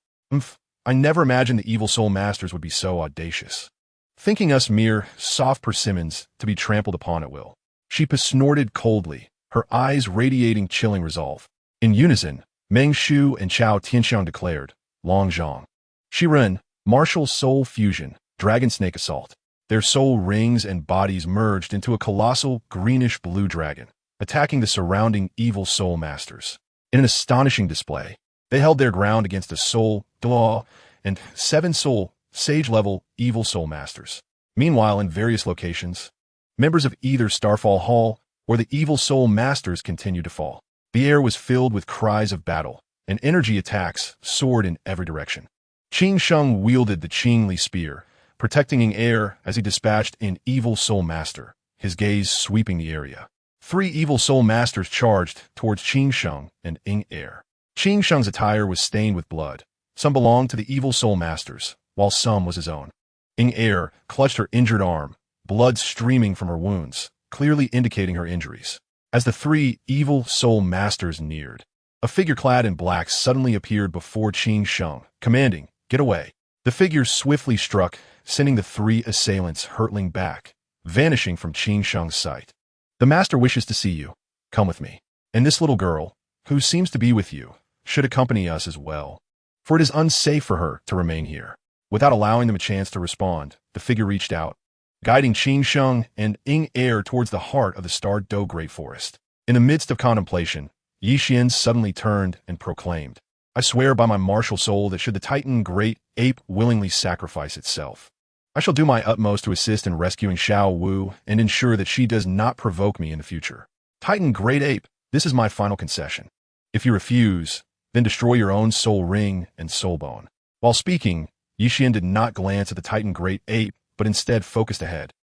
I never imagined the evil soul masters would be so audacious, thinking us mere soft persimmons to be trampled upon at will. She snorted coldly, her eyes radiating chilling resolve. In unison, Mengshu and Chao Tianxiang declared, Long Zhang. Shiren, martial soul fusion, dragon snake assault. Their soul rings and bodies merged into a colossal greenish-blue dragon, attacking the surrounding evil soul masters. In an astonishing display, they held their ground against a Soul Douluo and 7 Soul Sage-level evil soul masters. Meanwhile, in various locations, members of either Starfall Hall or the evil soul masters continued to fall. The air was filled with cries of battle, and energy attacks soared in every direction. Qing Sheng wielded the Qingli spear, protecting Ing Air as he dispatched an evil soul master, his gaze sweeping the area. 3 evil soul masters charged towards Qing Sheng and Ing Air. Qing Sheng's attire was stained with blood. Some belonged to the evil soul masters, while some was his own. Ing Air clutched her injured arm, blood streaming from her wounds, clearly indicating her injuries. As the 3 evil soul masters neared, a figure clad in black suddenly appeared before Qing Sheng, commanding, "Get away." The figure swiftly struck, sending the 3 assailants hurtling back, vanishing from Qing Sheng's sight. The master wishes to see you. Come with me. And this little girl, who seems to be with you, should accompany us as well, for it is unsafe for her to remain here. Without allowing them a chance to respond, the figure reached out, guiding Qin Sheng and Ying Er towards the heart of the Star Do Great Forest. In the midst of contemplation, Yi Xian suddenly turned and proclaimed, "I swear by my martial soul that should the Titan Great Ape willingly sacrifice itself, I shall do my utmost to assist in rescuing Xiao Wu and ensure that she does not provoke me in the future. Titan Great Ape, this is my final concession. If you refuse, then destroy your own soul ring and soul bone." While speaking, Yi Xian did not glance at the Titan Great Ape, but instead focused ahead,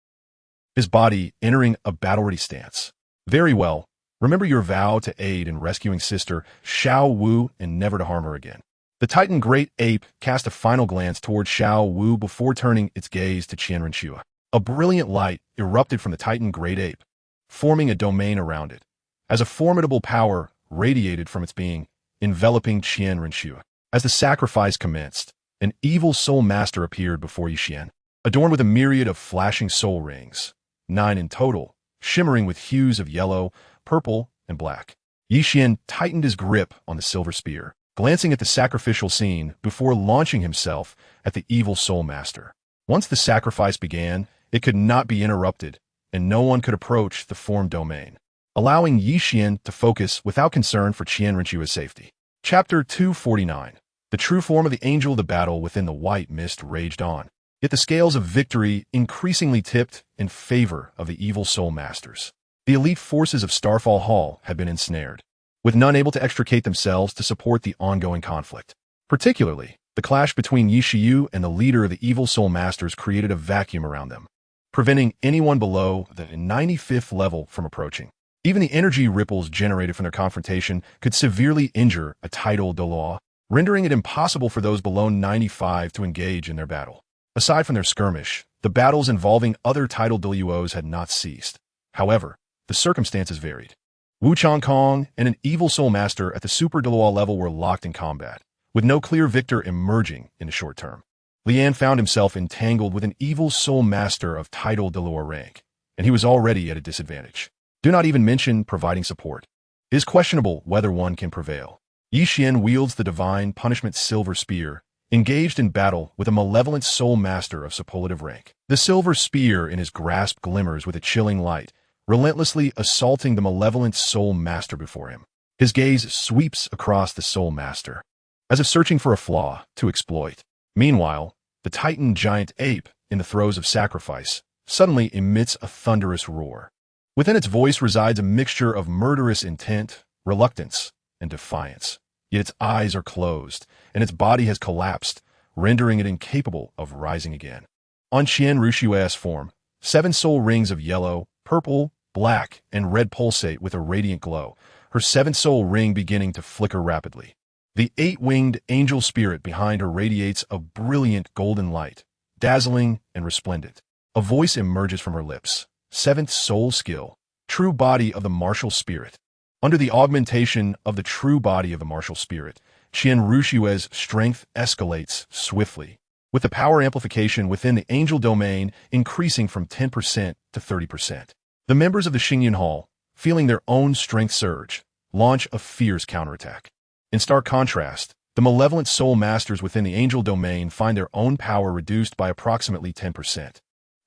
his body entering a battle-ready stance. "Very well. Remember your vow to aid in rescuing sister Xiao Wu and never to harm her again." The Titan Great Ape cast a final glance toward Xiao Wu before turning its gaze to Qian Renshua. A brilliant light erupted from the Titan Great Ape, forming a domain around it, as a formidable power radiated from its being, enveloping Qian Renshua. As the sacrifice commenced, an evil soul master appeared before Yi Xian, adorned with a myriad of flashing soul rings, 9 in total, shimmering with hues of yellow, purple, and black. Yi Xian tightened his grip on the silver spear, glancing at the sacrificial scene before launching himself at the evil soul master. Once the sacrifice began, it could not be interrupted, and no one could approach the formed domain, allowing Yi Xian to focus without concern for Qian Renshua's safety. Chapter 249. The true form of the angel of the battle within the white mist raged on, yet the scales of victory increasingly tipped in favor of the evil soul masters. The elite forces of Starfall Hall had been ensnared, with none able to extricate themselves to support the ongoing conflict. Particularly, the clash between Yi Shiyu and the leader of the evil soul masters created a vacuum around them, preventing anyone below the 95th level from approaching. Even the energy ripples generated from their confrontation could severely injure a title Douluo, rendering it impossible for those below 95 to engage in their battle. Aside from their skirmish, the battles involving other title Douluos had not ceased. However, the circumstances varied. Wu Changkong and an evil soul master at the super Douluo level were locked in combat, with no clear victor emerging in the short term. Lian found himself entangled with an evil soul master of title Douluo rank, and he was already at a disadvantage. Do not even mention providing support. It is questionable whether one can prevail. Yi Xian wields the divine punishment silver spear, engaged in battle with a malevolent soul master of superlative rank. The silver spear in his grasp glimmers with a chilling light, relentlessly assaulting the malevolent soul master before him. His gaze sweeps across the soul master, as if searching for a flaw to exploit. Meanwhile, the Titan giant ape, in the throes of sacrifice, suddenly emits a thunderous roar. Within its voice resides a mixture of murderous intent, reluctance, and defiance. Yet its eyes are closed, and its body has collapsed, rendering it incapable of rising again. On Qian Rushua's form, 7 soul rings of yellow, purple, black, and red pulsate with a radiant glow, her 7th soul ring beginning to flicker rapidly. The 8-winged angel spirit behind her radiates a brilliant golden light, dazzling and resplendent. A voice emerges from her lips. 7th soul skill, true body of the martial spirit. Under the augmentation of the true body of the martial spirit, Qian Rushua's strength escalates swiftly, with the power amplification within the angel domain increasing from 10% to 30%. The members of the Xingyun Hall, feeling their own strength surge, launch a fierce counterattack. In stark contrast, the malevolent soul masters within the angel domain find their own power reduced by approximately 10%.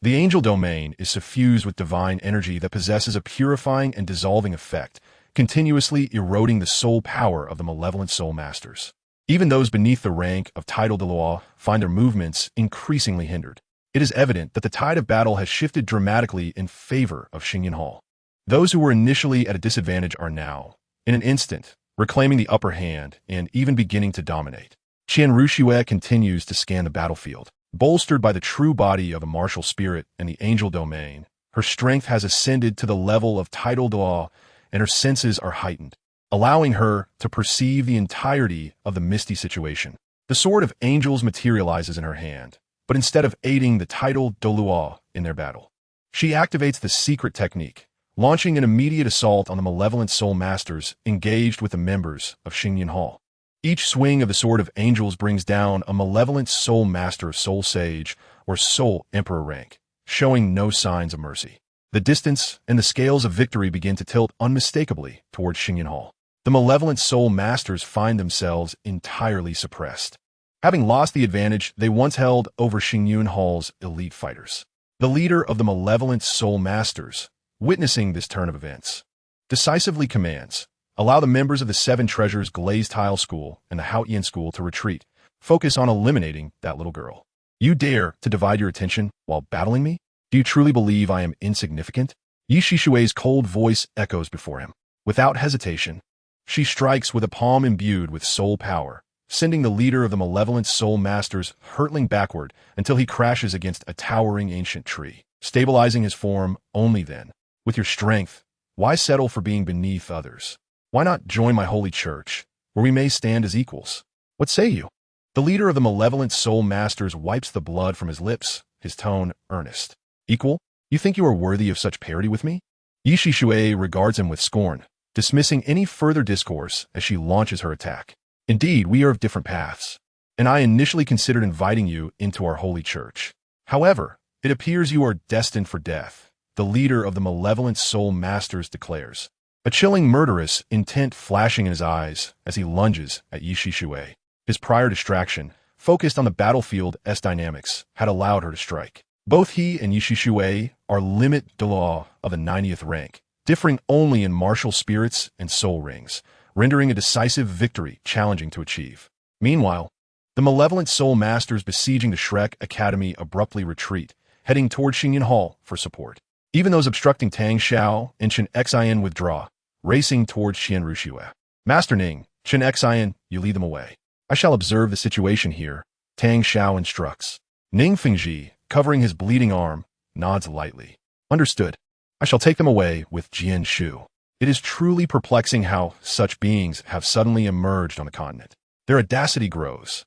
The angel domain is suffused with divine energy that possesses a purifying and dissolving effect, continuously eroding the soul power of the malevolent soul masters. Even those beneath the rank of title Douluo find their movements increasingly hindered. It is evident that the tide of battle has shifted dramatically in favor of Xingyun Hall. Those who were initially at a disadvantage are now, in an instant, reclaiming the upper hand and even beginning to dominate. Qian Rushue continues to scan the battlefield. Bolstered by the true body of the martial spirit and the angel domain, her strength has ascended to the level of title Douluo, and her senses are heightened, allowing her to perceive the entirety of the misty situation. The sword of angels materializes in her hand, but instead of aiding the title Douluo in their battle, she activates the secret technique, launching an immediate assault on the malevolent soul masters engaged with the members of Xingyun Hall. Each swing of the Sword of Angels brings down a malevolent soul master of Soul Sage or Soul Emperor rank, showing no signs of mercy. The distance and the scales of victory begin to tilt unmistakably towards Xingyun Hall. The malevolent soul masters find themselves entirely suppressed, having lost the advantage they once held over Xingyun Hall's elite fighters. The leader of the malevolent soul masters, witnessing this turn of events, decisively commands, allow the members of the Seven Treasures Glazed Tile School and the Qian School to retreat. Focus on eliminating that little girl. You dare to divide your attention while battling me? Do you truly believe I am insignificant? Yi Shishui's cold voice echoes before him. Without hesitation, she strikes with a palm imbued with soul power, sending the leader of the malevolent soul masters hurtling backward until he crashes against a towering ancient tree, stabilizing his form only then. With your strength, why settle for being beneath others? Why not join my holy church, where we may stand as equals? What say you? The leader of the malevolent soul masters wipes the blood from his lips, his tone earnest. Equal? You think you are worthy of such parity with me? Yi Shishui regards him with scorn, dismissing any further discourse as she launches her attack. Indeed, we are of different paths, and I initially considered inviting you into our holy church. However, it appears you are destined for death, the leader of the malevolent soul masters declares, a chilling murderous intent flashing in his eyes as he lunges at Yi Shishui. His prior distraction, focused on the battlefield's dynamics, had allowed her to strike. Both he and Yi Shishui are limit Douluo of the 90th rank, differing only in martial spirits and soul rings, rendering a decisive victory challenging to achieve. Meanwhile, the malevolent soul masters besieging the Shrek Academy abruptly retreat, heading toward Xinyan Hall for support. Even those obstructing Tang Xiao and Chen Xian withdraw, racing towards Qian Rushue. Master Ning, Chen Xian, you lead them away. I shall observe the situation here, Tang Xiao instructs. Ning Fengji, covering his bleeding arm, nods lightly. Understood. I shall take them away with Jian Shu. It is truly perplexing how such beings have suddenly emerged on the continent. Their audacity grows.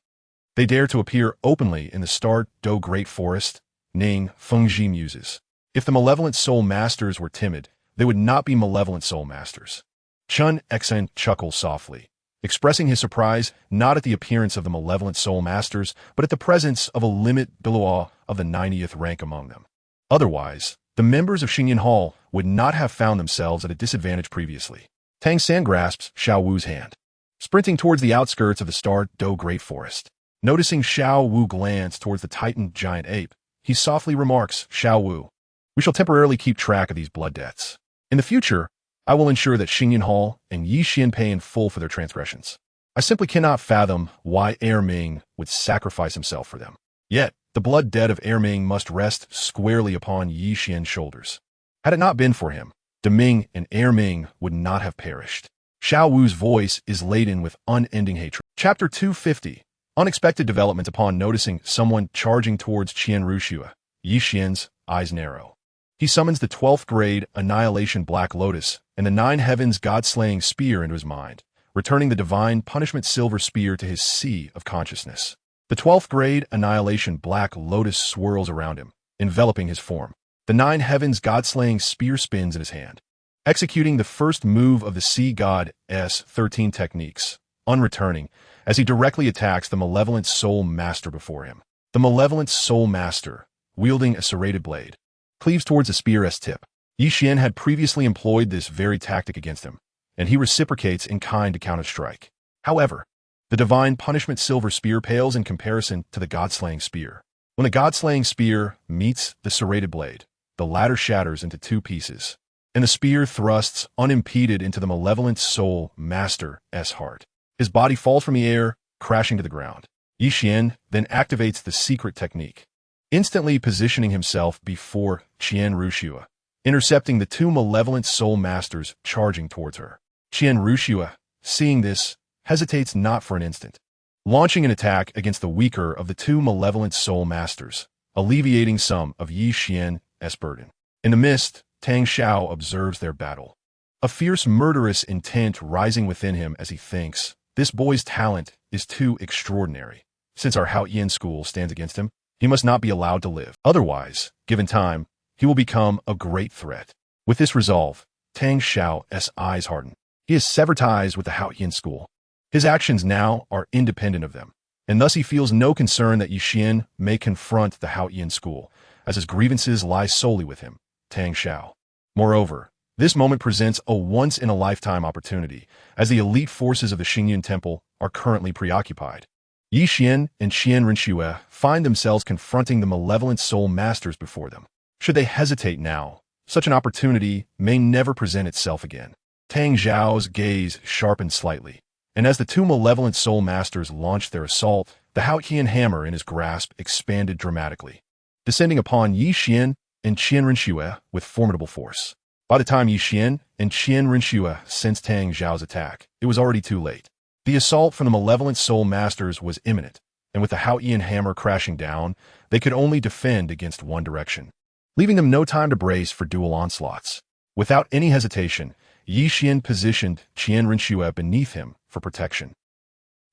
They dare to appear openly in the Star Do Great Forest, Ning Fengji muses. If the malevolent soul masters were timid, they would not be malevolent soul masters. Chen Xian chuckles softly, expressing his surprise not at the appearance of the malevolent soul masters, but at the presence of a limit Douluo of the 90th rank among them. Otherwise, the members of Xinyan Hall would not have found themselves at a disadvantage previously. Tang San grasps Xiao Wu's hand, sprinting towards the outskirts of the Star Do Great Forest. Noticing Xiao Wu glance towards the Titan giant ape, he softly remarks, Xiao Wu, we shall temporarily keep track of these blood debts. In the future, I will ensure that Xinyan Hall and Yi Xian pay in full for their transgressions. I simply cannot fathom why Air Ming would sacrifice himself for them. Yet, the blood debt of Air Ming must rest squarely upon Yi Xian's shoulders. Had it not been for him, De Ming and Air Ming would not have perished. Xiao Wu's voice is laden with unending hatred. Chapter 250. Unexpected development upon noticing someone charging towards Qian Rushue. Yi Xian's eyes narrow. He summons the 12th grade Annihilation Black Lotus and the 9 Heavens God-slaying spear into his mind, returning the Divine Punishment Silver Spear to his sea of consciousness. The 12th grade Annihilation Black Lotus swirls around him, enveloping his form. The 9 Heavens God-slaying spear spins in his hand, executing the first move of the Sea God's 13 techniques, unreturning, as he directly attacks the malevolent soul master before him. The malevolent soul master, wielding a serrated blade, cleaves towards the spear's tip. Yi Xian had previously employed this very tactic against him, and he reciprocates in kind to counter-strike. However, the Divine Punishment Silver Spear pales in comparison to the God-slaying spear. When the God-slaying spear meets the serrated blade, the latter shatters into 2 pieces, and the spear thrusts unimpeded into the malevolent soul master's heart. His body falls from the air, crashing to the ground. Yi Xian then activates the secret technique, instantly positioning himself before Qian Rushue, intercepting the 2 malevolent soul masters charging towards her. Qian Rushue, seeing this, hesitates not for an instant, launching an attack against the weaker of the 2 malevolent soul masters, alleviating some of Yi Xian's burden. In the mist, Tang Xiao observes their battle, a fierce murderous intent rising within him as he thinks, this boy's talent is too extraordinary. Since our Qian school stands against him, he must not be allowed to live. Otherwise, given time, he will become a great threat. With this resolve, Tang Xiao's eyes harden. He has severed ties with the Qian school. His actions now are independent of them, and thus he feels no concern that Yi Xian may confront the Qian school, as his grievances lie solely with him, Tang Xiao. Moreover, this moment presents a once-in-a-lifetime opportunity, as the elite forces of the Xinyan Temple are currently preoccupied. Yi Xian and Qian Rushue find themselves confronting the malevolent soul masters before them. Should they hesitate now, such an opportunity may never present itself again. Tang Zhao's gaze sharpened slightly, and as the two malevolent soul masters launched their assault, the Qian hammer in his grasp expanded dramatically, descending upon Yi Qian and Qian Renxue with formidable force. By the time Yi Qian and Qian Renxue sensed Tang Zhao's attack, it was already too late. The assault from the malevolent soul masters was imminent, and with the Qian hammer crashing down, they could only defend against one direction, leaving them no time to brace for dual onslaughts. Without any hesitation, Yi Qian positioned Qian Renxue beneath him for protection,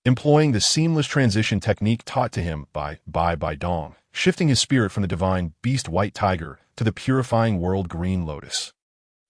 employing the seamless transition technique taught to him by BibiDong, shifting his spirit from the divine beast white tiger to the purifying world green lotus.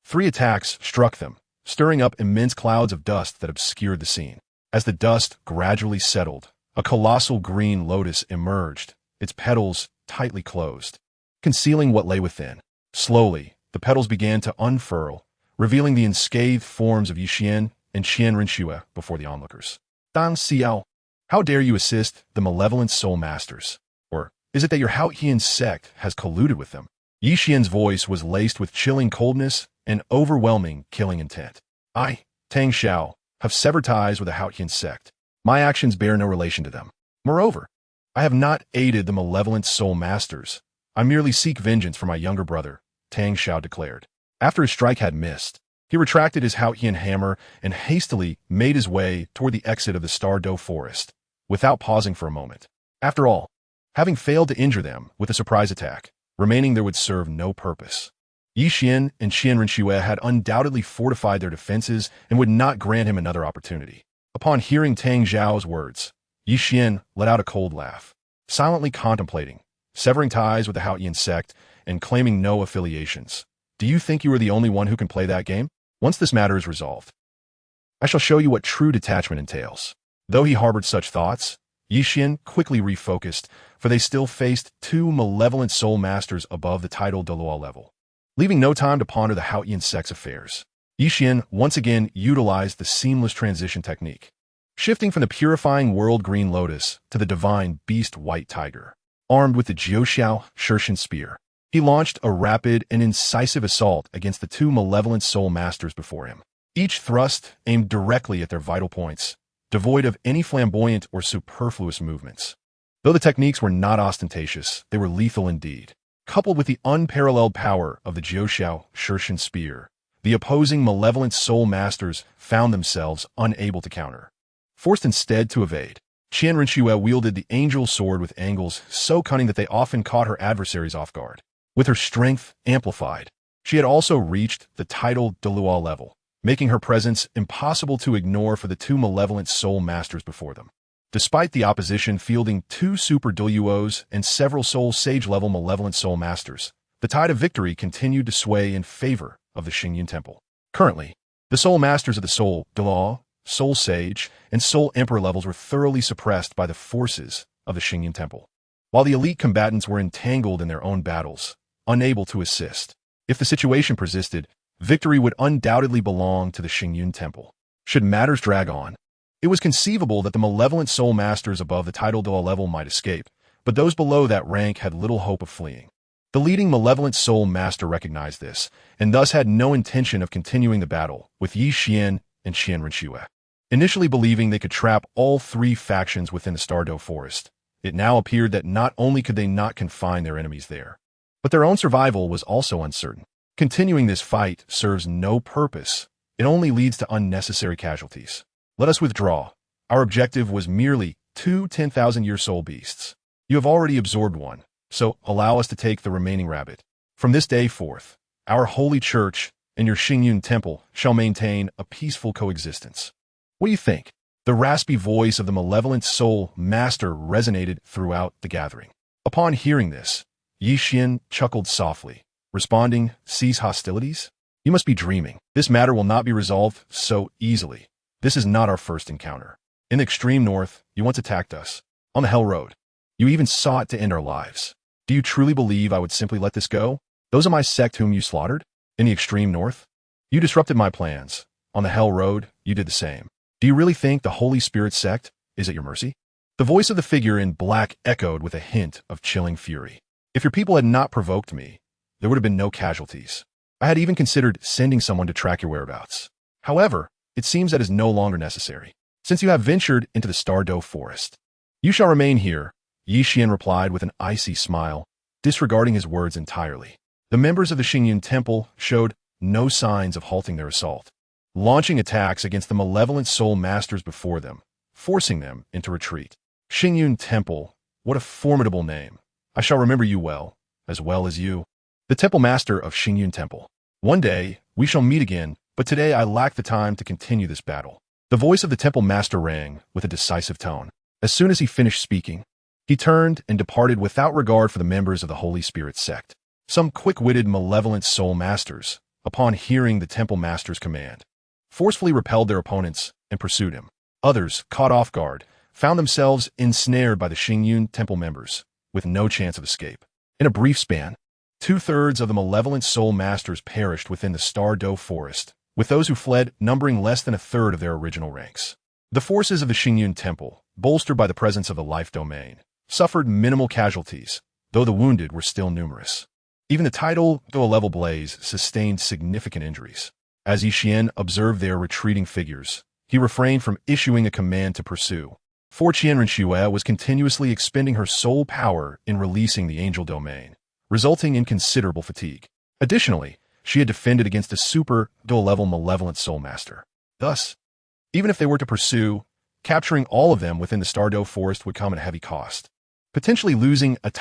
3 attacks struck them, stirring up immense clouds of dust that obscured the scene. As the dust gradually settled, a colossal green lotus emerged, its petals tightly closed, concealing what lay within. Slowly, the petals began to unfurl, revealing the unscathed forms of Yi Qian and Qian Renxue before the onlookers. Dan Xiao, how dare you assist the malevolent soul masters? Or is it that your Qian sect has colluded with them? Yi Qian's voice was laced with chilling coldness and overwhelming killing intent. I, Tang Xiao, have severed ties with the Qian sect. My actions bear no relation to them. Moreover, I have not aided the malevolent soul masters. I merely seek vengeance for my younger brother, Tang Xiao declared. After his strike had missed, he retracted his Qian hammer and hastily made his way toward the exit of the Douluo forest, without pausing for a moment. After all, having failed to injure them with a surprise attack, remaining there would serve no purpose. Yi Qian and Qian Renxue had undoubtedly fortified their defenses and would not grant him another opportunity. Upon hearing Tang Zhao's words, Yi Qian let out a cold laugh, silently contemplating, severing ties with the Qian sect and claiming no affiliations. Do you think you are the only one who can play that game? Once this matter is resolved, I shall show you what true detachment entails. Though he harbored such thoughts, Yi Qian quickly refocused, for they still faced 2 malevolent soul masters above the title Dalu level. Leaving no time to ponder the Qian sect's affairs, Yi Qian once again utilized the seamless transition technique, shifting from the purifying world green lotus to the divine beast white tiger. Armed with the Jiuxiao Shirshan spear, he launched a rapid and incisive assault against the 2 malevolent soul masters before him. Each thrust aimed directly at their vital points, devoid of any flamboyant or superfluous movements. Though the techniques were not ostentatious, they were lethal indeed. Coupled with the unparalleled power of the Jiuxiao Shirshan spear, the opposing malevolent soul masters found themselves unable to counter. Forced instead to evade, Qian Renxue wielded the angel sword with angles so cunning that they often caught her adversaries off guard. With her strength amplified, she had also reached the title Dalu level, making her presence impossible to ignore for the 2 malevolent soul masters before them. Despite the opposition fielding 2 super Douluos and several soul sage-level malevolent soul masters, the tide of victory continued to sway in favor of the Xunji Temple. Currently, the soul masters of the soul Dalu, soul sage, and soul emperor levels were thoroughly suppressed by the forces of the Xunji Temple, while the elite combatants were entangled in their own battles, unable to assist. If the situation persisted, victory would undoubtedly belong to the Xunji Temple. Should matters drag on, it was conceivable that the malevolent soul masters above the title Dalu level might escape, but those below that rank had little hope of fleeing. The leading malevolent soul master recognized this, and thus had no intention of continuing the battle with Yi Qian and Qian Renxue. Initially believing they could trap all 3 factions within the Douluo forest, it now appeared that not only could they not confine their enemies there, but their own survival was also uncertain. Continuing this fight serves no purpose. It only leads to unnecessary casualties. Let us withdraw. Our objective was merely 2 10,000-year soul beasts. You have already absorbed one, so allow us to take the remaining rabbit. From this day forth, our holy church and your Xunji Temple shall maintain a peaceful coexistence. What do you think? The raspy voice of the malevolent soul master resonated throughout the gathering. Upon hearing this, Yi Qian chuckled softly, responding, "Cease hostilities? You must be dreaming. This matter will not be resolved so easily. This is not our first encounter. In the extreme north, you once attacked us. On the Hell Road, you even sought to end our lives. Do you truly believe I would simply let this go? Those are my sect whom you slaughtered? In the extreme north? You disrupted my plans. On the Hell Road, you did the same. Do you really think the Holy Spirit sect is at your mercy?" The voice of the figure in black echoed with a hint of chilling fury. "If your people had not provoked me, there would have been no casualties. I had even considered sending someone to track your whereabouts. However, it seems that is no longer necessary, since you have ventured into the Stardow Forest. You shall remain here, Yi Qian replied with an icy smile, disregarding his words entirely. The members of the Xingyun Temple showed no signs of halting their assault, launching attacks against the malevolent soul masters before them, forcing them into retreat. Xingyun Temple, what a formidable name. I shall remember you well as you. The Temple Master of Xingyun Temple. One day, we shall meet again, but today I lack the time to continue this battle. The voice of the Temple Master rang with a decisive tone. As soon as he finished speaking, he turned and departed without regard for the members of the Holy Spirit sect. Some quick-witted malevolent soul masters, upon hearing the Temple Master's command, forcefully repelled their opponents and pursued him. Others, caught off guard, found themselves ensnared by the Xingyun Temple members, with no chance of escape. In a brief span, 2/3 of the malevolent soul masters perished within the Stardow Forest, with those who fled numbering less than 1/3 of their original ranks. The forces of the Xingyun Temple, bolstered by the presence of the life domain, suffered minimal casualties, though the wounded were still numerous. Even the title, though a level blaze, sustained significant injuries. As Yi Qian observed their retreating figures, he refrained from issuing a command to pursue, for Qian Renshue was continuously expending her soul power in releasing the angel domain, resulting in considerable fatigue. Additionally, she had defended against a super-dual-level malevolent soul master. Thus, even if they were to pursue, capturing all of them within the Stardow Forest would come at a heavy cost, potentially losing a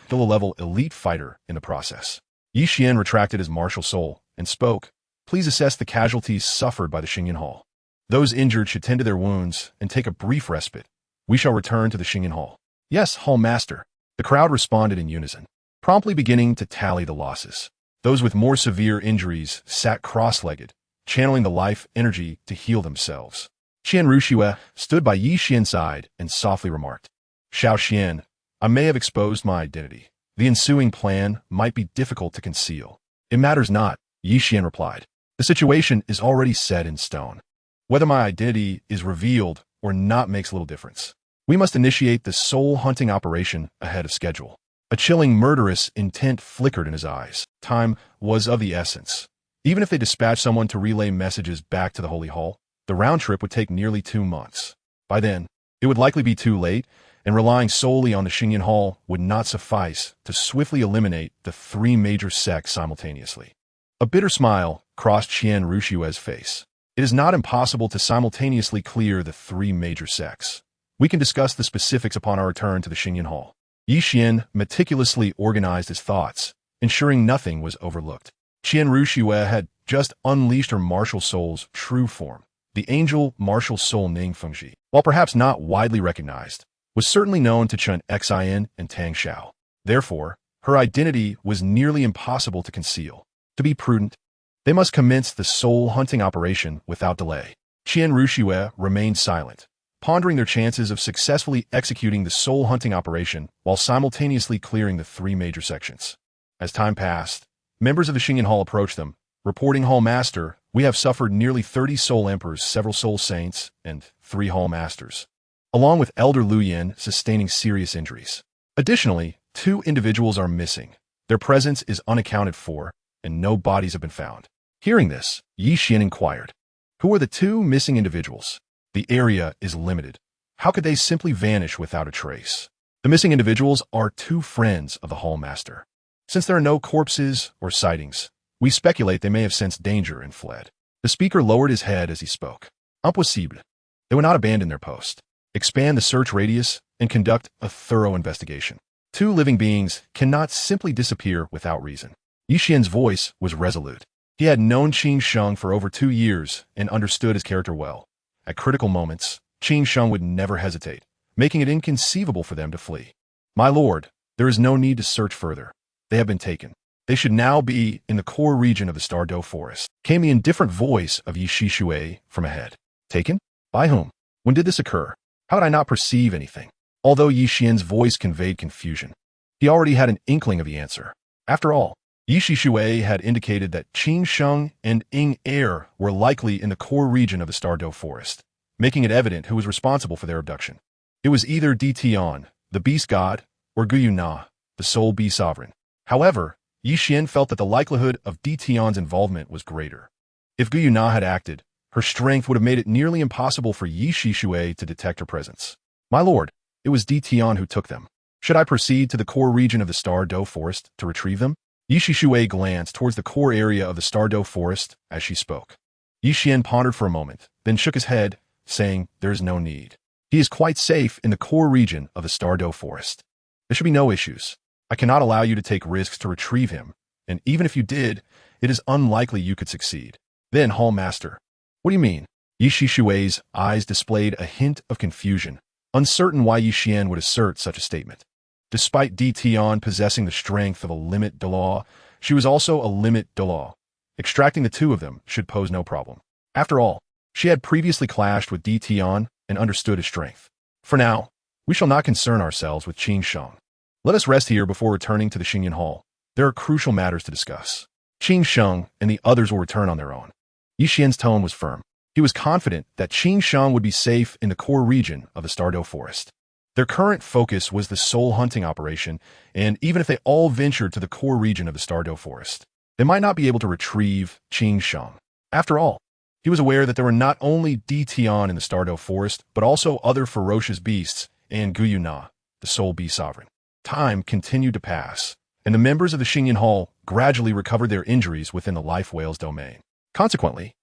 dual-level elite fighter in the process. Yi Qian retracted his martial soul and spoke, "Please assess the casualties suffered by the Xingyun Hall. Those injured should tend to their wounds and take a brief respite. We shall return to the Xingyun Hall." "Yes, Hall Master." The crowd responded in unison, promptly beginning to tally the losses. Those with more severe injuries sat cross-legged, channeling the life energy to heal themselves. Qian Rushue stood by Yi Qian's side and softly remarked, "Xiao Qian, I may have exposed my identity. The ensuing plan might be difficult to conceal." "It matters not," Yi Qian replied. "The situation is already set in stone. Whether my identity is revealed or not makes little difference. We must initiate the soul-hunting operation ahead of schedule." A chilling, murderous intent flickered in his eyes. Time was of the essence. Even if they dispatched someone to relay messages back to the Holy Hall, the round trip would take nearly 2 months. By then, it would likely be too late, and relying solely on the Xingyun Hall would not suffice to swiftly eliminate the 3 major sects simultaneously. A bitter smile crossed Qian Rushue's face. It is not impossible to simultaneously clear the 3 major sects. We can discuss the specifics upon our return to the Xingyun Hall. Yi Qian meticulously organized his thoughts, ensuring nothing was overlooked. Qian Rushue had just unleashed her martial soul's true form, the angel martial soul Ning Fengji. While perhaps not widely recognized, was certainly known to Chen Xian and Tang Xiao. Therefore, her identity was nearly impossible to conceal. To be prudent, they must commence the soul-hunting operation without delay. Qian Rushue remained silent, pondering their chances of successfully executing the soul-hunting operation while simultaneously clearing the 3 major sections. As time passed, members of the Xingyun Hall approached them, reporting, "Hall Master, we have suffered nearly 30 soul emperors, several soul saints, and 3 hall masters, along with Elder Lu Yin sustaining serious injuries. Additionally, 2 individuals are missing. Their presence is unaccounted for, and no bodies have been found." Hearing this, Yi Qian inquired, "Who are the 2 missing individuals? The area is limited. How could they simply vanish without a trace?" "The missing individuals are 2 friends of the Hall Master. Since there are no corpses or sightings, we speculate they may have sensed danger and fled." The speaker lowered his head as he spoke. "Impossible. They would not abandon their post. Expand the search radius and conduct a thorough investigation. 2 living beings cannot simply disappear without reason." Yi Qian's voice was resolute. He had known Qin Sheng for over 2 years and understood his character well. At critical moments, Qin Sheng would never hesitate, making it inconceivable for them to flee. "My lord, there is no need to search further. They have been taken. They should now be in the core region of the Stardow Forest," came the indifferent voice of Yi Shishue from ahead. "Taken? By whom? When did this occur? How did I not perceive anything?" Although Yi Qian's voice conveyed confusion, he already had an inkling of the answer. After all, Yi Shishue had indicated that Qin Sheng and Ying Er were likely in the core region of the Stardow Forest, making it evident who was responsible for their abduction. It was either Di Tian, the beast god, or Guyu Na, the soul bee sovereign. However, Yi Qian felt that the likelihood of Tian's involvement was greater. If Gu Na had acted, her strength would have made it nearly impossible for Yi Shishui to detect her presence. My lord, it was Tian who took them. Should I proceed to the core region of the Star Doe Forest to retrieve them? Yi Shishui glanced towards the core area of the Star Doe Forest as she spoke. Yi Qian pondered for a moment, then shook his head, saying, there is no need. He is quite safe in the core region of the Star Doe Forest. There should be no issues. I cannot allow you to take risks to retrieve him, and even if you did, it is unlikely you could succeed. Then, Hall Master. What do you mean? Yi Shishui's eyes displayed a hint of confusion, uncertain why Yi Qian would assert such a statement. Despite Tian possessing the strength of a limit Dalu, she was also a limit Dalu. Extracting the two of them should pose no problem. After all, she had previously clashed with Tian and understood his strength. For now, we shall not concern ourselves with Qin Sheng. Let us rest here before returning to the Xingyan Hall. There are crucial matters to discuss. Qin Sheng and the others will return on their own. Yi Qian's tone was firm. He was confident that Qin Sheng would be safe in the core region of the Star Doe Forest. Their current focus was the soul hunting operation, and even if they all ventured to the core region of the Star Doe Forest, they might not be able to retrieve Qin Sheng. After all, he was aware that there were not only Tian in the Star Doe Forest, but also other ferocious beasts and Gu Na, the Soul Bee Sovereign. Time continued to pass, and the members of the Xingyan Hall gradually recovered their injuries within the life whale's domain. Consequently,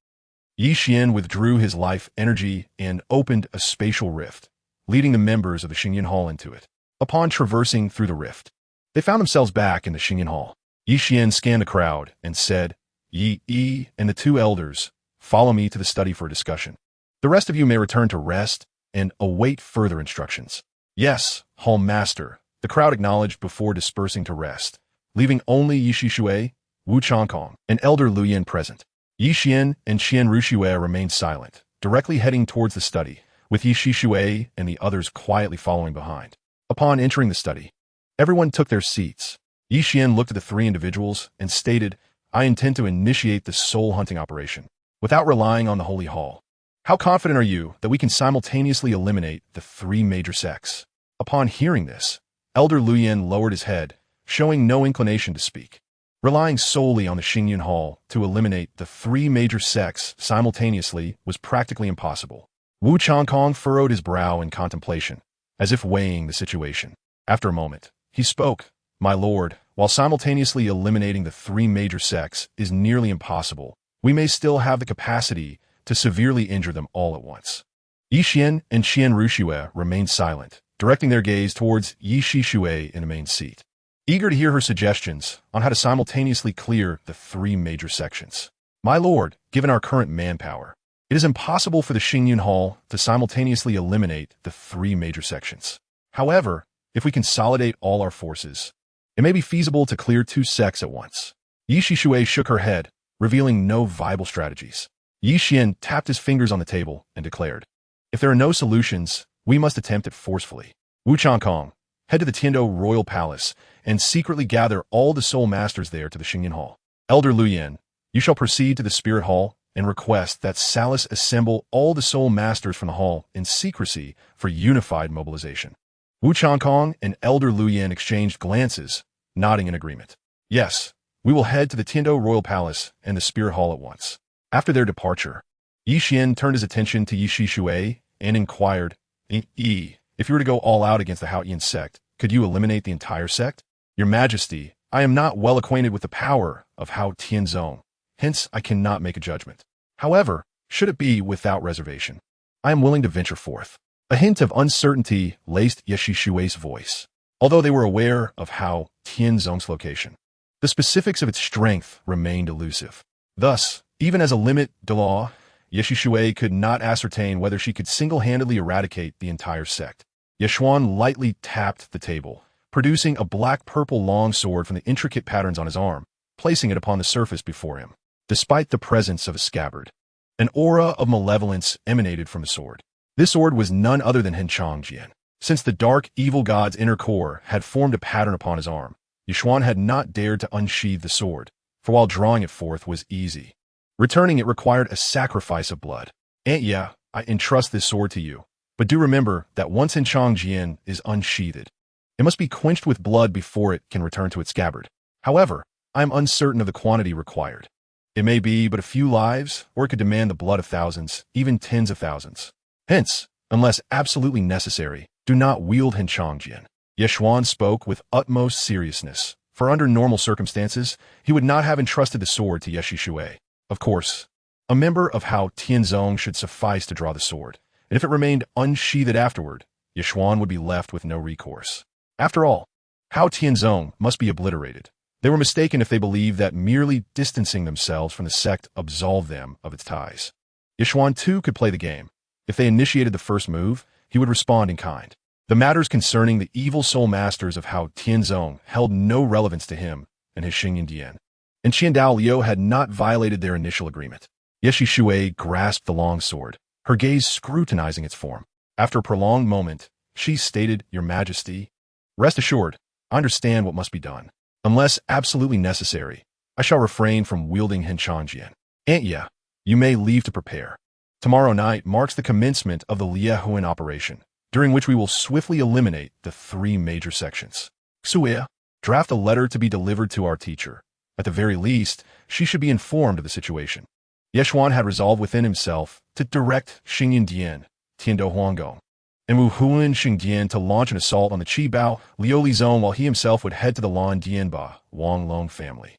Yi Qian withdrew his life energy and opened a spatial rift, leading the members of the Xingyan Hall into it. Upon traversing through the rift, they found themselves back in the Xingyan Hall. Yi Qian scanned the crowd and said, Yi and the two elders, follow me to the study for a discussion. The rest of you may return to rest and await further instructions. Yes, Hall Master, the crowd acknowledged before dispersing to rest, leaving only Yi Shishui, Wu Changkong, and Elder Luyan present. Yi Qian and Qian Ruxue remained silent, directly heading towards the study, with Yi Shishui and the others quietly following behind. Upon entering the study, everyone took their seats. Yi Qian looked at the three individuals and stated, I intend to initiate the soul hunting operation, without relying on the Holy Hall. How confident are you that we can simultaneously eliminate the three major sects? Upon hearing this, Elder Luyan lowered his head, showing no inclination to speak. Relying solely on the Xingyan Hall to eliminate the three major sects simultaneously was practically impossible. Wu Changkong furrowed his brow in contemplation, as if weighing the situation. After a moment, he spoke, My lord, while simultaneously eliminating the three major sects is nearly impossible, we may still have the capacity to severely injure them all at once. Yi Qian and Qian Ruxue remained silent, directing their gaze towards Yi Shishui in the main seat, eager to hear her suggestions on how to simultaneously clear the three major sections. My lord, given our current manpower, it is impossible for the Xingyan Hall to simultaneously eliminate the three major sections. However, if we consolidate all our forces, it may be feasible to clear two sects at once. Yi Shishui shook her head, revealing no viable strategies. Yi Qian tapped his fingers on the table and declared, If there are no solutions, we must attempt it forcefully. Wu Changkong, head to the Tiando Royal Palace and secretly gather all the soul masters there to the Xingyan Hall. Elder Luyan, you shall proceed to the Spirit Hall and request that Salus assemble all the soul masters from the hall in secrecy for unified mobilization. Wu Changkong and Elder Luyan exchanged glances, nodding in agreement. Yes, we will head to the Tiando Royal Palace and the Spirit Hall at once. After their departure, Yi Qian turned his attention to Yi Shishui and inquired, Yi, if you were to go all out against the Haotian sect, could you eliminate the entire sect? Your Majesty, I am not well acquainted with the power of Hao Tianzong, hence I cannot make a judgment. However, should it be without reservation, I am willing to venture forth. A hint of uncertainty laced Yi Shishui's voice, although they were aware of Hao Tianzong's location. The specifics of its strength remained elusive. Thus, even as a limit Dalu, Yi Shishui could not ascertain whether she could single-handedly eradicate the entire sect. Yeshuan lightly tapped the table, producing a black-purple longsword from the intricate patterns on his arm, placing it upon the surface before him. Despite the presence of a scabbard, an aura of malevolence emanated from the sword. This sword was none other than Henchang Jian. Since the dark evil god's inner core had formed a pattern upon his arm, Yeshuan had not dared to unsheathe the sword, for while drawing it forth was easy, returning it required a sacrifice of blood. And yeah, I entrust this sword to you, but do remember that once Henchang Jian is unsheathed, it must be quenched with blood before it can return to its scabbard. However, I am uncertain of the quantity required. It may be but a few lives, or it could demand the blood of thousands, even tens of thousands. Hence, unless absolutely necessary, do not wield Jian. Ye Xuan spoke with utmost seriousness, for under normal circumstances, he would not have entrusted the sword to Ye Shui. Of course, a member of Hao Tianzong should suffice to draw the sword, and if it remained unsheathed afterward, Ye Xuan would be left with no recourse. After all, Hao Tianzong must be obliterated. They were mistaken if they believed that merely distancing themselves from the sect absolved them of its ties. Ye Xuan too could play the game. If they initiated the first move, he would respond in kind. The matters concerning the evil soul masters of Hao Tianzong held no relevance to him and his Xingyan Dian. And Qian Liu had not violated their initial agreement. Ye Shui grasped the long sword, her gaze scrutinizing its form. After a prolonged moment, she stated, "Your Majesty, rest assured, I understand what must be done. Unless absolutely necessary, I shall refrain from wielding Jian. Aunt Ye, you may leave to prepare. Tomorrow night marks the commencement of the Liehuan operation, during which we will swiftly eliminate the 3 major sections. Xue, draft a letter to be delivered to our teacher. At the very least, she should be informed of the situation." Ye Xuan had resolved within himself to direct Xingyan Dian, Tiando Huanggong, and Wu Huan Xingdian to launch an assault on the Qibao Liuli zone while he himself would head to the Lan Dianba Wang Long family.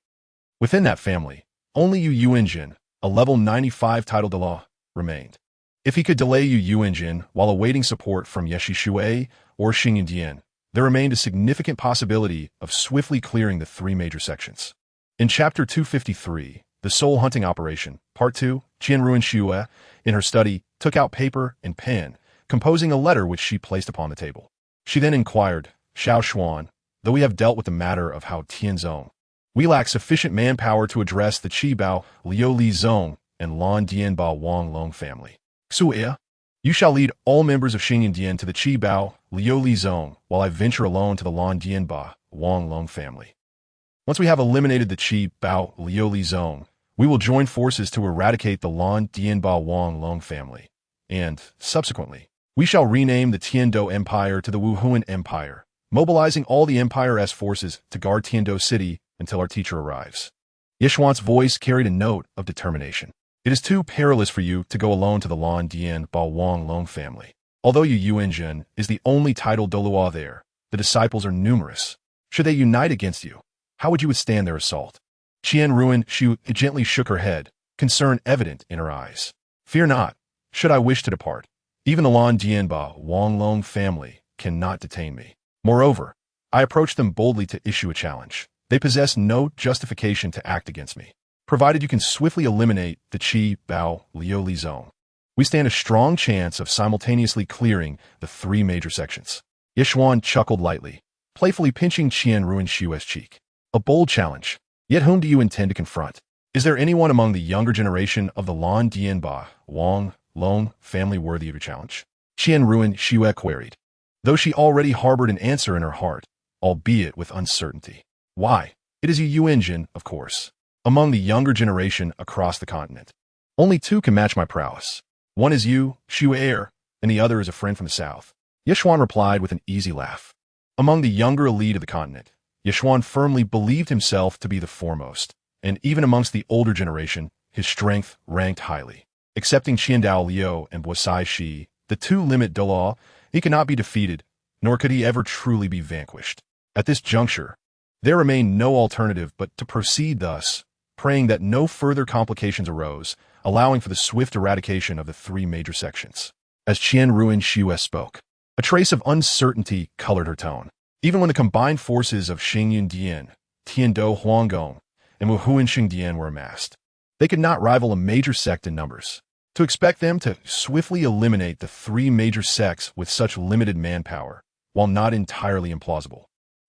Within that family, only Yu Yuanjin, a level 95 title de law, remained. If he could delay Yu Yuanjin while awaiting support from Ye Shui or Xingyan Dian, there remained a significant possibility of swiftly clearing the 3 major sections. In Chapter 253, The Soul Hunting Operation, Part 2, Qian Ruinxue, in her study, took out paper and pen, composing a letter which she placed upon the table. She then inquired, "Xiao Xuan, though we have dealt with the matter of Hao Tianzong, we lack sufficient manpower to address the Qibao Liuli zone and Lan Dianba Wang Long family. Xue, you shall lead all members of Xingyan Dian to the Qibao Liuli zone, while I venture alone to the Lan Dianba Wang Long family. Once we have eliminated the Qibao Liuli zone, we will join forces to eradicate the Lan Dianba Wang Long family, and, subsequently, we shall rename the Tiando Empire to the Wuhuan Empire, mobilizing all the Empire's forces to guard Tiando City until our teacher arrives." Ye Xuan's voice carried a note of determination. "It is too perilous for you to go alone to the Lan Dianba Wang Long family. Although Yu Yuanjin is the only titled Douluo there, the disciples are numerous. Should they unite against you, how would you withstand their assault?" Qian Ruinxue gently shook her head, concern evident in her eyes. "Fear not. Should I wish to depart, even the Lan Dianba Wang Long family cannot detain me. Moreover, I approach them boldly to issue a challenge. They possess no justification to act against me, provided you can swiftly eliminate the Qibao Liuli zone. We stand a strong chance of simultaneously clearing the 3 major sections." Ye Xuan chuckled lightly, playfully pinching Qian Ruinxue's cheek. "A bold challenge. Yet whom do you intend to confront? Is there anyone among the younger generation of the Lan Dianba Wang Long family worthy of your challenge?" Qian Ruinxue queried, though she already harbored an answer in her heart, albeit with uncertainty. "Why, it is Yu Yuanjin, of course. Among the younger generation across the continent, only 2 can match my prowess. One is Yu Shui, and the other is a friend from the south." Ye Xuan replied with an easy laugh. Among the younger elite of the continent, Ye Xuan firmly believed himself to be the foremost, and even amongst the older generation, his strength ranked highly. Excepting Qian Liu and Boisai Shi, the 2 limit Douluo, he could not be defeated, nor could he ever truly be vanquished. At this juncture, there remained no alternative but to proceed thus, praying that no further complications arose, allowing for the swift eradication of the 3 major sections. As Qian Ruinxue spoke, a trace of uncertainty colored her tone. Even when the combined forces of Xingyan Dian, Tiando Huanggong, and Wuhuan Xingdian were amassed, they could not rival a major sect in numbers. To expect them to swiftly eliminate the 3 major sects with such limited manpower, while not entirely implausible,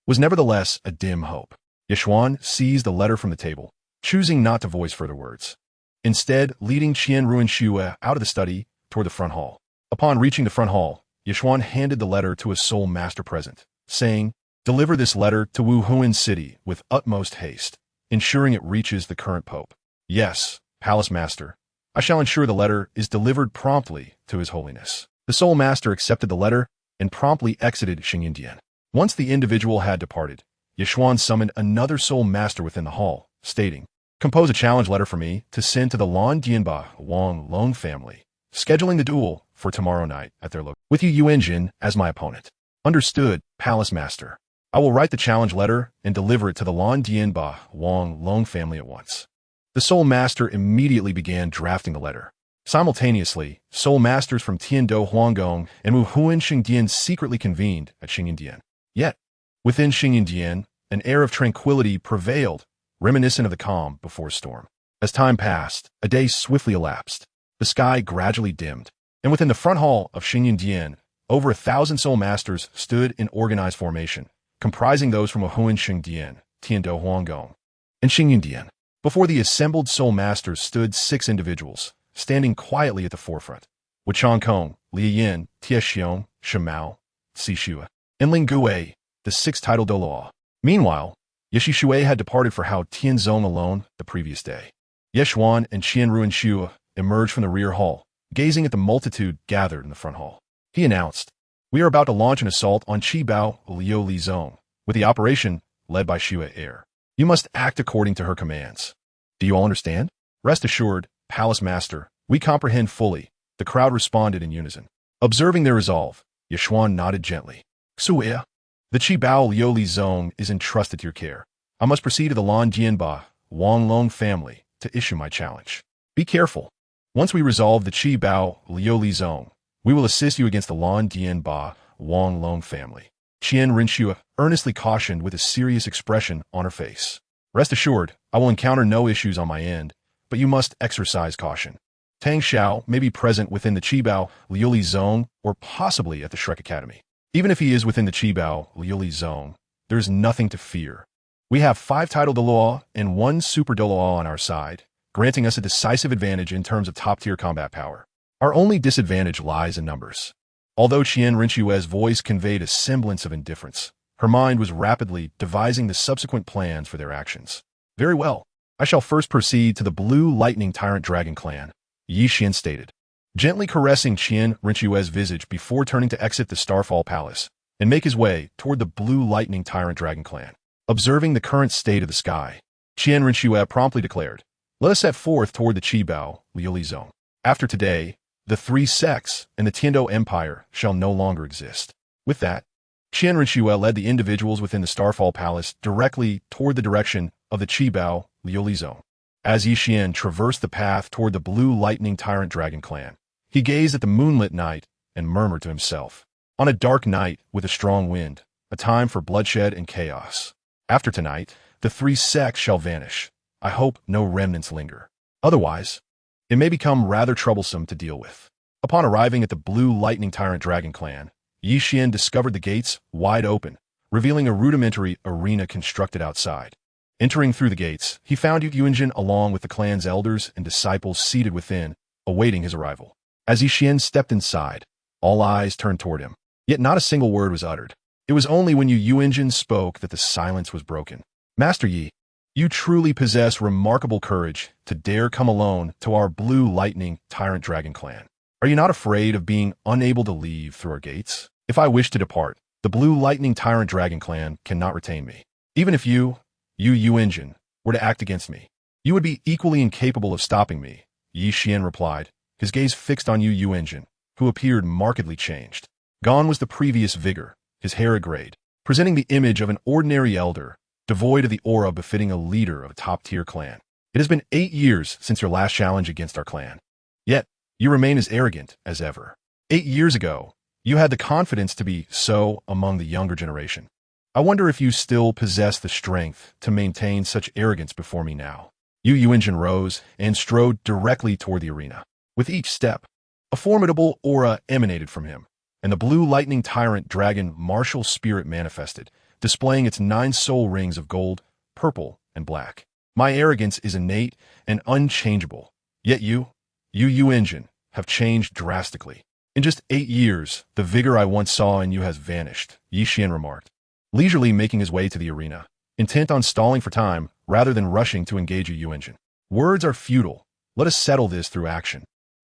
was nevertheless a dim hope. Ye Xuan seized the letter from the table, choosing not to voice further words, instead leading Qian Ruinxue out of the study toward the front hall. Upon reaching the front hall, Ye Xuan handed the letter to a soul master present, saying, "Deliver this letter to Wuhuan City with utmost haste, ensuring it reaches the current pope." "Yes, Palace Master. I shall ensure the letter is delivered promptly to His Holiness." The soul master accepted the letter and promptly exited Xingyan Dian. Once the individual had departed, Yishuan summoned another soul master within the hall, stating, "Compose a challenge letter for me to send to the Lan Dianba Wang Long family, scheduling the duel for tomorrow night at their location, with Yu Yuanjin as my opponent." "Understood, Palace Master. I will write the challenge letter and deliver it to the Lan Dianba Wang Long family at once." The Soul Master immediately began drafting the letter. Simultaneously, Soul Masters from Tiando Huanggong and Wuhuan Xingdian secretly convened at Xingdian. Yet, within Xingdian, an air of tranquility prevailed, reminiscent of the calm before a storm. As time passed, a day swiftly elapsed. The sky gradually dimmed, and within the front hall of Xingdian, over 1,000 Soul Masters stood in organized formation, comprising those from Wuhuan Xingdian, Tiando Huanggong, and Xingdian. Before the assembled Soul Masters stood 6 individuals, standing quietly at the forefront, with Chan Kong, Li Yin, Tia Xiong, Shimao, Xishua, and Ling Gui, the 6th title Douluo. Meanwhile, Yeshi Shui had departed for Hao Tianzong alone the previous day. Yeshuan and Qian Ruinshua emerged from the rear hall, gazing at the multitude gathered in the front hall. He announced, "We are about to launch an assault on Qibao Liu Li Zong, with the operation led by Xue Air. You must act according to her commands. Do you all understand?" "Rest assured, Palace Master, we comprehend fully," the crowd responded in unison. Observing their resolve, Yeshuan nodded gently. "Xue, the Qibao Liu Li Zong is entrusted to your care. I must proceed to the Lan Jianba Wang Long family to issue my challenge. Be careful. Once we resolve the Qibao Liu Li Zong, we will assist you against the Lan Dianba Wang Long family." Qian Rinshua earnestly cautioned with a serious expression on her face. "Rest assured, I will encounter no issues on my end, but you must exercise caution. Tang Xiao may be present within the Qibao Liu Li Zong or possibly at the Shrek Academy. Even if he is within the Qibao Liu Li Zong, there is nothing to fear. We have 5 title Douluo and 1 super Douluo on our side, granting us a decisive advantage in terms of top-tier combat power. Our only disadvantage lies in numbers." Although Qian Rinshua's voice conveyed a semblance of indifference, her mind was rapidly devising the subsequent plans for their actions. "Very well. I shall first proceed to the Blue Lightning Tyrant Dragon Clan," Yi Xian stated, gently caressing Qian Rinshua's visage before turning to exit the Starfall Palace and make his way toward the Blue Lightning Tyrant Dragon Clan. Observing the current state of the sky, Qian Rinshua promptly declared, "Let us set forth toward the Qibao Liu Li Zong. After today, the 3 sects and the Tiando Empire shall no longer exist." With that, Qian Rinshua led the individuals within the Starfall Palace directly toward the direction of the Qibao Liu Li Zong. As Yi Xian traversed the path toward the Blue Lightning Tyrant Dragon Clan, he gazed at the moonlit night and murmured to himself, "On a dark night with a strong wind, a time for bloodshed and chaos. After tonight, the 3 sects shall vanish. I hope no remnants linger. Otherwise, it may become rather troublesome to deal with." Upon arriving at the Blue Lightning Tyrant Dragon Clan, Yi Xian discovered the gates wide open, revealing a rudimentary arena constructed outside. Entering through the gates, he found Yu Yuanjin along with the clan's elders and disciples seated within, awaiting his arrival. As Yi Xian stepped inside, all eyes turned toward him, yet not a single word was uttered. It was only when Yu Yuanjin spoke that the silence was broken. "Master Yi, you truly possess remarkable courage to dare come alone to our Blue Lightning Tyrant Dragon Clan. Are you not afraid of being unable to leave through our gates? If I wish to depart, the Blue Lightning Tyrant Dragon Clan cannot retain me. Even if Yu Yuanjin, were to act against me, you would be equally incapable of stopping me," Yi Xian replied, his gaze fixed on Yu Yuanjin, who appeared markedly changed. Gone was the previous vigor, his hair grayed, presenting the image of an ordinary elder, devoid of the aura befitting a leader of a top-tier clan. "It has been 8 years since your last challenge against our clan. Yet, you remain as arrogant as ever. 8 years ago, you had the confidence to be so among the younger generation. I wonder if you still possess the strength to maintain such arrogance before me now." Yu Yuanjin rose and strode directly toward the arena. With each step, a formidable aura emanated from him, and the Blue Lightning Tyrant Dragon martial spirit manifested, displaying its 9 soul rings of gold, purple, and black. "My arrogance is innate and unchangeable, yet Yu Yuanjin, have changed drastically. In just 8 years, the vigor I once saw in you has vanished," Yi Xian remarked, leisurely making his way to the arena, intent on stalling for time rather than rushing to engage Yu Yuanjin. "Words are futile. Let us settle this through action.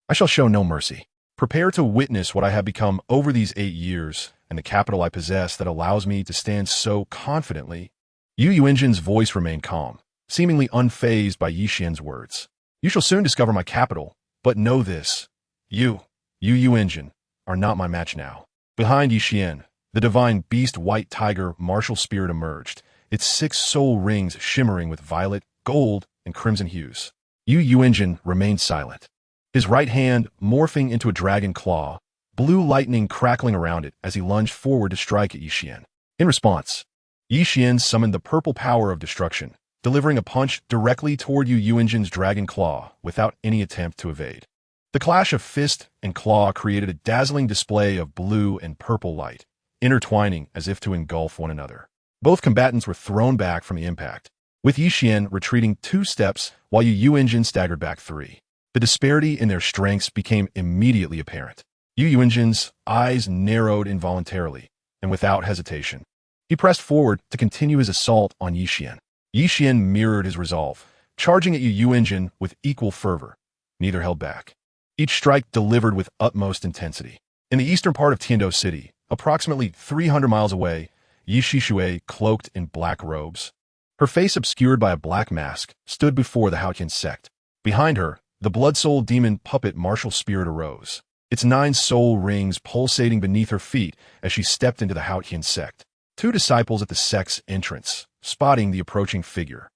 I shall show no mercy. Prepare to witness what I have become over these 8 years and the capital I possess that allows me to stand so confidently Yu Yuanjin's voice remained calm, seemingly unfazed by Yi Xian's words. You shall soon discover my capital, but know this. Yu Yuanjin, are not my match now. Behind Yi Xian, the divine beast white tiger martial spirit emerged, its 6 soul rings shimmering with violet, gold, and crimson hues. Yu Yuanjin remained silent, his right hand morphing into a dragon claw, blue lightning crackling around it as he lunged forward to strike at Yi Xian. In response, Yi Xian summoned the purple power of destruction, delivering a punch directly toward Yu Yuanjin's dragon claw without any attempt to evade. The clash of fist and claw created a dazzling display of blue and purple light, intertwining as if to engulf one another. Both combatants were thrown back from the impact, with Yi Xian retreating 2 steps while Yu Yuanjin staggered back 3. The disparity in their strengths became immediately apparent. Yu Yuanjin's eyes narrowed involuntarily, and without hesitation, he pressed forward to continue his assault on Yi Xian. Yi Xian mirrored his resolve, charging at Yu Yuanjin with equal fervor. Neither held back. Each strike delivered with utmost intensity. In the eastern part of Tiando City, approximately 300 miles away, Yi Shishui, cloaked in black robes, her face obscured by a black mask, stood before the Haotian sect. Behind her, the blood soul demon puppet martial spirit arose, its 9 soul rings pulsating beneath her feet as she stepped into the Haotian sect. 2 disciples at the sect's entrance, spotting the approaching figure,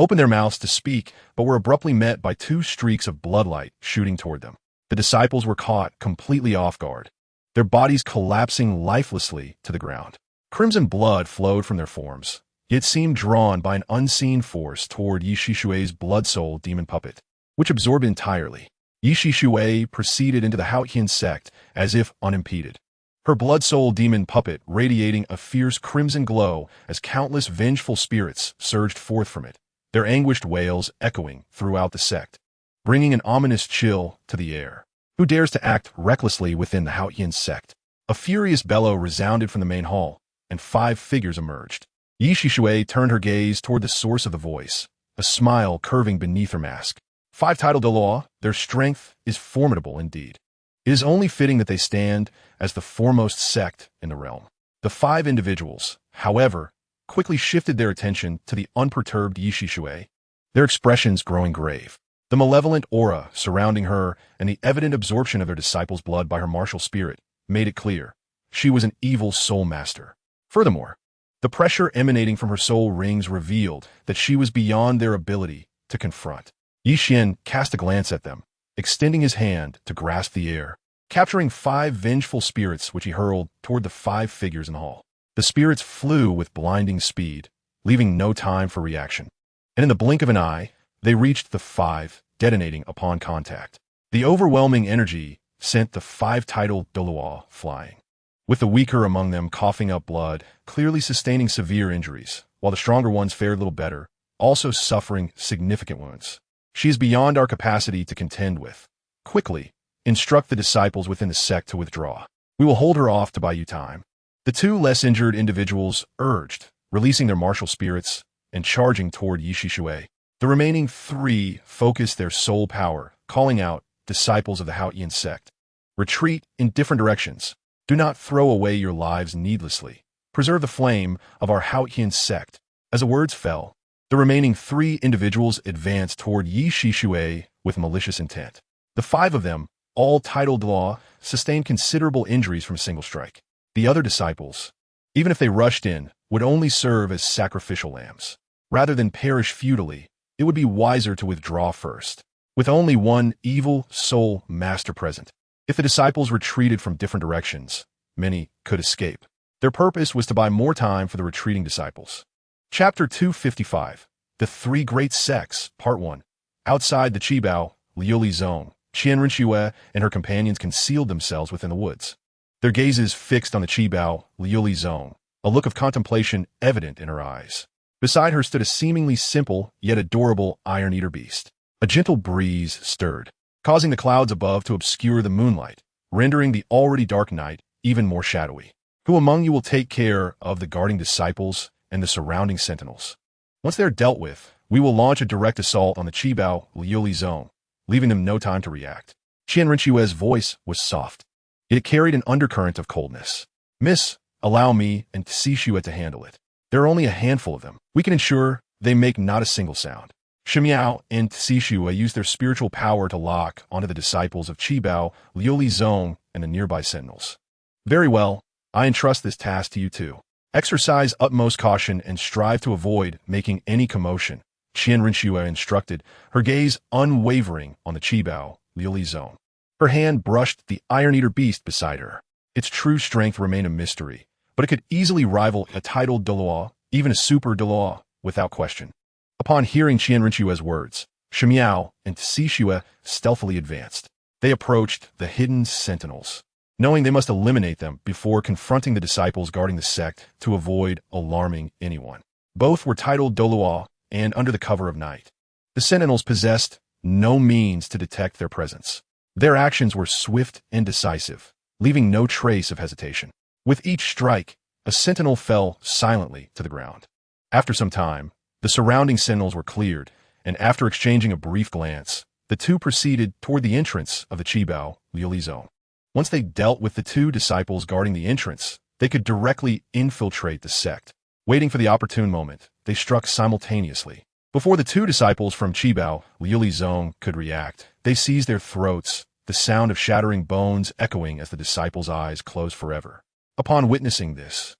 opened their mouths to speak, but were abruptly met by 2 streaks of bloodlight shooting toward them. The disciples were caught completely off guard, their bodies collapsing lifelessly to the ground. Crimson blood flowed from their forms, yet seemed drawn by an unseen force toward Yi Shishui's blood soul demon puppet, which absorbed entirely. Yi Shishui proceeded into the Haotian sect as if unimpeded, her blood soul demon puppet radiating a fierce crimson glow as countless vengeful spirits surged forth from it, their anguished wails echoing throughout the sect, bringing an ominous chill to the air. Who dares to act recklessly within the Haotian sect? A furious bellow resounded from the main hall, and 5 figures emerged. Yi Shishui turned her gaze toward the source of the voice, a smile curving beneath her mask. 5 titled Douluo, their strength is formidable indeed. It is only fitting that they stand as the foremost sect in the realm. The 5 individuals, however, quickly shifted their attention to the unperturbed Yi Shishui, their expressions growing grave. The malevolent aura surrounding her and the evident absorption of their disciples' blood by her martial spirit made it clear she was an evil soul master. Furthermore, the pressure emanating from her soul rings revealed that she was beyond their ability to confront. Yi Xian cast a glance at them, extending his hand to grasp the air, capturing 5 vengeful spirits which he hurled toward the 5 figures in the hall. The spirits flew with blinding speed, leaving no time for reaction. And in the blink of an eye, they reached the 5, detonating upon contact. The overwhelming energy sent the 5 titled Douluo flying, with the weaker among them coughing up blood, clearly sustaining severe injuries, while the stronger ones fared little better, also suffering significant wounds. She is beyond our capacity to contend with. Quickly, instruct the disciples within the sect to withdraw. We will hold her off to buy you time. The 2 less injured individuals urged, releasing their martial spirits and charging toward Yi Shishui. The remaining 3 focused their soul power, calling out, disciples of the Haotian sect, retreat in different directions. Do not throw away your lives needlessly. Preserve the flame of our Haotian sect. As the words fell, the remaining 3 individuals advanced toward Yi Shishui with malicious intent. The 5 of them, all titled Law, sustained considerable injuries from a single strike. The other disciples, even if they rushed in, would only serve as sacrificial lambs. Rather than perish futilely, it would be wiser to withdraw first, with only one evil soul master present. If the disciples retreated from different directions, many could escape. Their purpose was to buy more time for the retreating disciples. Chapter 255, The 3 Great Sects, Part 1. Outside the Qibao, Liuli zone, Qian Renshue and her companions concealed themselves within the woods, their gazes fixed on the Qibao, Liuli zone, a look of contemplation evident in her eyes. Beside her stood a seemingly simple yet adorable iron-eater beast. A gentle breeze stirred, causing the clouds above to obscure the moonlight, rendering the already dark night even more shadowy. Who among you will take care of the guarding disciples and the surrounding sentinels? Once they are dealt with, we will launch a direct assault on the Qibao Liuli zone, leaving them no time to react. Qian Renshue's voice was soft, yet it carried an undercurrent of coldness. Miss, allow me and Sishue to handle it. There are only a handful of them. We can ensure they make not a single sound. Shimiao and Tsishua use their spiritual power to lock onto the disciples of Qibao, Liuli Zong, and the nearby sentinels. Very well, I entrust this task to you too. Exercise utmost caution and strive to avoid making any commotion, Qian Rinshua instructed, her gaze unwavering on the Qibao, Liuli Zong. Her hand brushed the Iron Eater beast beside her. Its true strength remained a mystery, but it could easily rival a titled Douluo, even a super Douluo, without question. Upon hearing Qian Rinshua's words, Shimiao and Tsishua stealthily advanced. They approached the hidden sentinels, knowing they must eliminate them before confronting the disciples guarding the sect to avoid alarming anyone. Both were titled Douluo and under the cover of night. The sentinels possessed no means to detect their presence. Their actions were swift and decisive, leaving no trace of hesitation. With each strike, a sentinel fell silently to the ground. After some time, the surrounding sentinels were cleared, and after exchanging a brief glance, the two proceeded toward the entrance of the Qibao, Liuli Zong. Once they dealt with the two disciples guarding the entrance, they could directly infiltrate the sect. Waiting for the opportune moment, they struck simultaneously. Before the two disciples from Qibao, Liuli Zong, could react, they seized their throats, the sound of shattering bones echoing as the disciples' eyes closed forever. Upon witnessing this,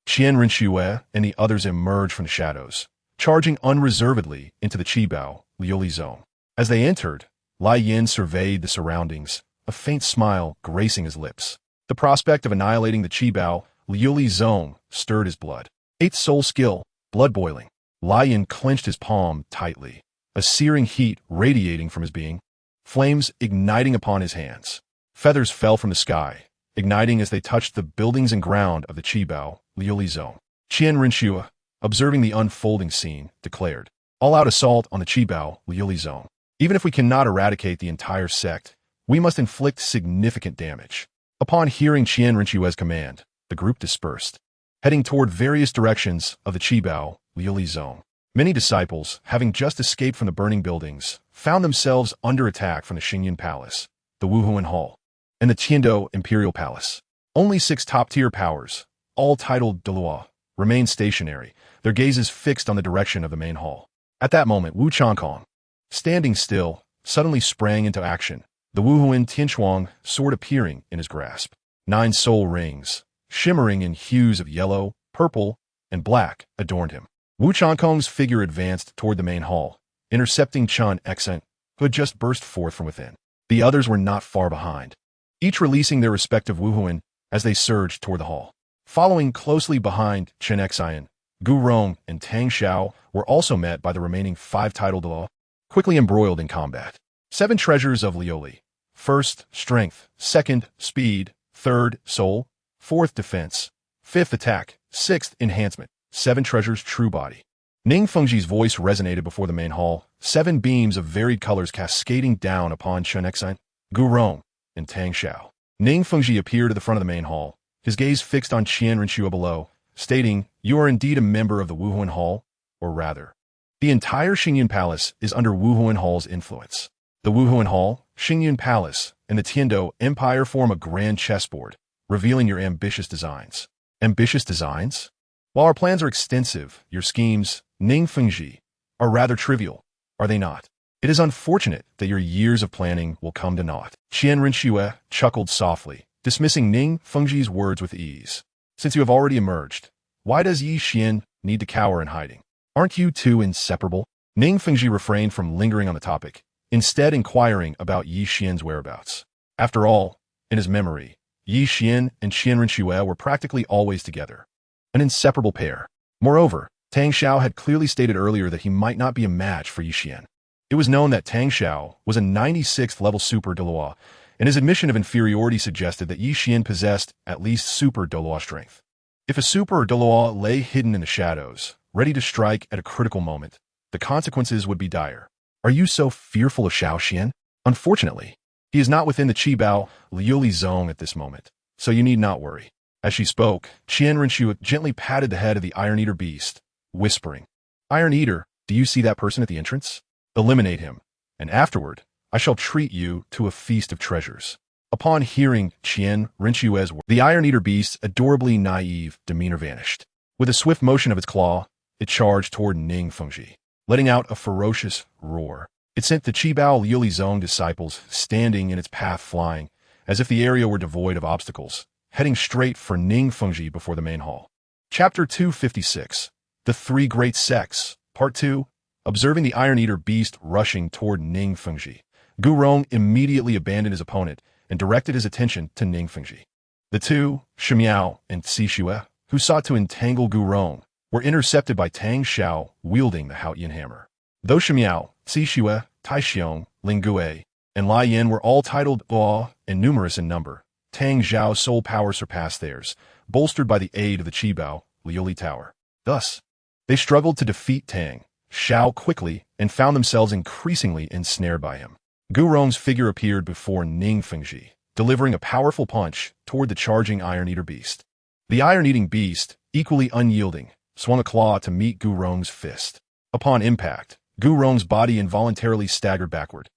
Qian Rinshue and the others emerged from the shadows, charging unreservedly into the Qibao, Liuli Zong. As they entered, Lai Yin surveyed the surroundings, a faint smile gracing his lips. The prospect of annihilating the Qibao, Liuli Zong, stirred his blood. 8th soul skill, blood boiling. Lai Yin clenched his palm tightly, a searing heat radiating from his being, flames igniting upon his hands. Feathers fell from the sky, igniting as they touched the buildings and ground of the Qibao, Liuli Zong. Qian Rinshua, observing the unfolding scene, declared, "All-out assault on the Qibao, Liuli Zong. Even if we cannot eradicate the entire sect, we must inflict significant damage." Upon hearing Qian Rinshua's command, the group dispersed, heading toward various directions of the Qibao, Liuli Zong. Many disciples, having just escaped from the burning buildings, found themselves under attack from the Xinyan Palace, the Wuhuan Hall, and the Tiando Imperial Palace. Only 6 top-tier powers, all titled Dalu, remained stationary, their gazes fixed on the direction of the main hall. At that moment, Wu Changkong, standing still, suddenly sprang into action, the Wuhuan Tianchuang sword appearing in his grasp. 9 soul rings, shimmering in hues of yellow, purple, and black, adorned him. Wu Changkong's figure advanced toward the main hall, intercepting Chen Exent, who had just burst forth from within. The others were not far behind, each releasing their respective Wuhuan as they surged toward the hall. Following closely behind Chen Exent, Gu Rong and Tang Xiao were also met by the remaining 5 titled law, quickly embroiled in combat. 7 treasures of Liuli. 1st, strength. 2nd, speed. 3rd, soul. 4th, defense. 5th, attack. 6th, enhancement. 7 treasures, true body. Ning Fengji's voice resonated before the main hall, 7 beams of varied colors cascading down upon Chen Exent, Gu Rong, and Tang Xiao. Ning Fengji appeared at the front of the main hall, his gaze fixed on Qian Rinshua below, stating, "You are indeed a member of the Wuhuan Hall, or rather, the entire Xinyan Palace is under Wuhuan Hall's influence. The Wuhuan Hall, Xinyan Palace, and the Tiando Empire form a grand chessboard, revealing your ambitious designs." Ambitious designs? While our plans are extensive, your schemes, Ning Fengji, are rather trivial, are they not? It is unfortunate that your years of planning will come to naught. Qian Rinshua chuckled softly, dismissing Ning Fengji's words with ease. Since you have already emerged, why does Yi Xian need to cower in hiding? Aren't you two inseparable? Ning Fengji refrained from lingering on the topic, instead inquiring about Yi Xian's whereabouts. After all, in his memory, Yi Xian and Qian Rinshua were practically always together, an inseparable pair. Moreover, Tang Xiao had clearly stated earlier that he might not be a match for Yi Xian. It was known that Tang Xiao was a 96th level super Douluo, and his admission of inferiority suggested that Yi Xian possessed at least super Douluo strength. If a super Douluo lay hidden in the shadows, ready to strike at a critical moment, the consequences would be dire. Are you so fearful of Xiao Xian? Unfortunately, he is not within the Qibao Liuli Zong at this moment, so you need not worry. As she spoke, Qian Rinshua gently patted the head of the Iron Eater beast, whispering, "Iron Eater, do you see that person at the entrance? Eliminate him, and afterward, I shall treat you to a feast of treasures." Upon hearing Qian Rinshua's words, the Iron Eater beast's adorably naive demeanor vanished. With a swift motion of its claw, it charged toward Ning Fengji, letting out a ferocious roar. It sent the Qibao Liulizong disciples standing in its path flying, as if the area were devoid of obstacles, heading straight for Ning Fengji before the main hall. Chapter 256. The Three Great Sects, Part 2. Observing the Iron Eater beast rushing toward Ning Fengji, Gu Rong immediately abandoned his opponent and directed his attention to Ning Fengji. The two, Shimiao and Xixue, who sought to entangle Gu Rong, were intercepted by Tang Xiao wielding the Haotian hammer. Though Shimiao, Xixue, Taixiong, Lingue, and Lai Yin were all titled Law and numerous in number, Tang Xiao's soul power surpassed theirs, bolstered by the aid of the Qibao Liuli Tower. Thus, they struggled to defeat Tang Xiao quickly and found themselves increasingly ensnared by him. Gu Rong's figure appeared before Ning Fengji, delivering a powerful punch toward the charging Iron Eater beast. The Iron-Eating beast, equally unyielding, swung a claw to meet Gu Rong's fist. Upon impact, Gu Rong's body involuntarily staggered backward,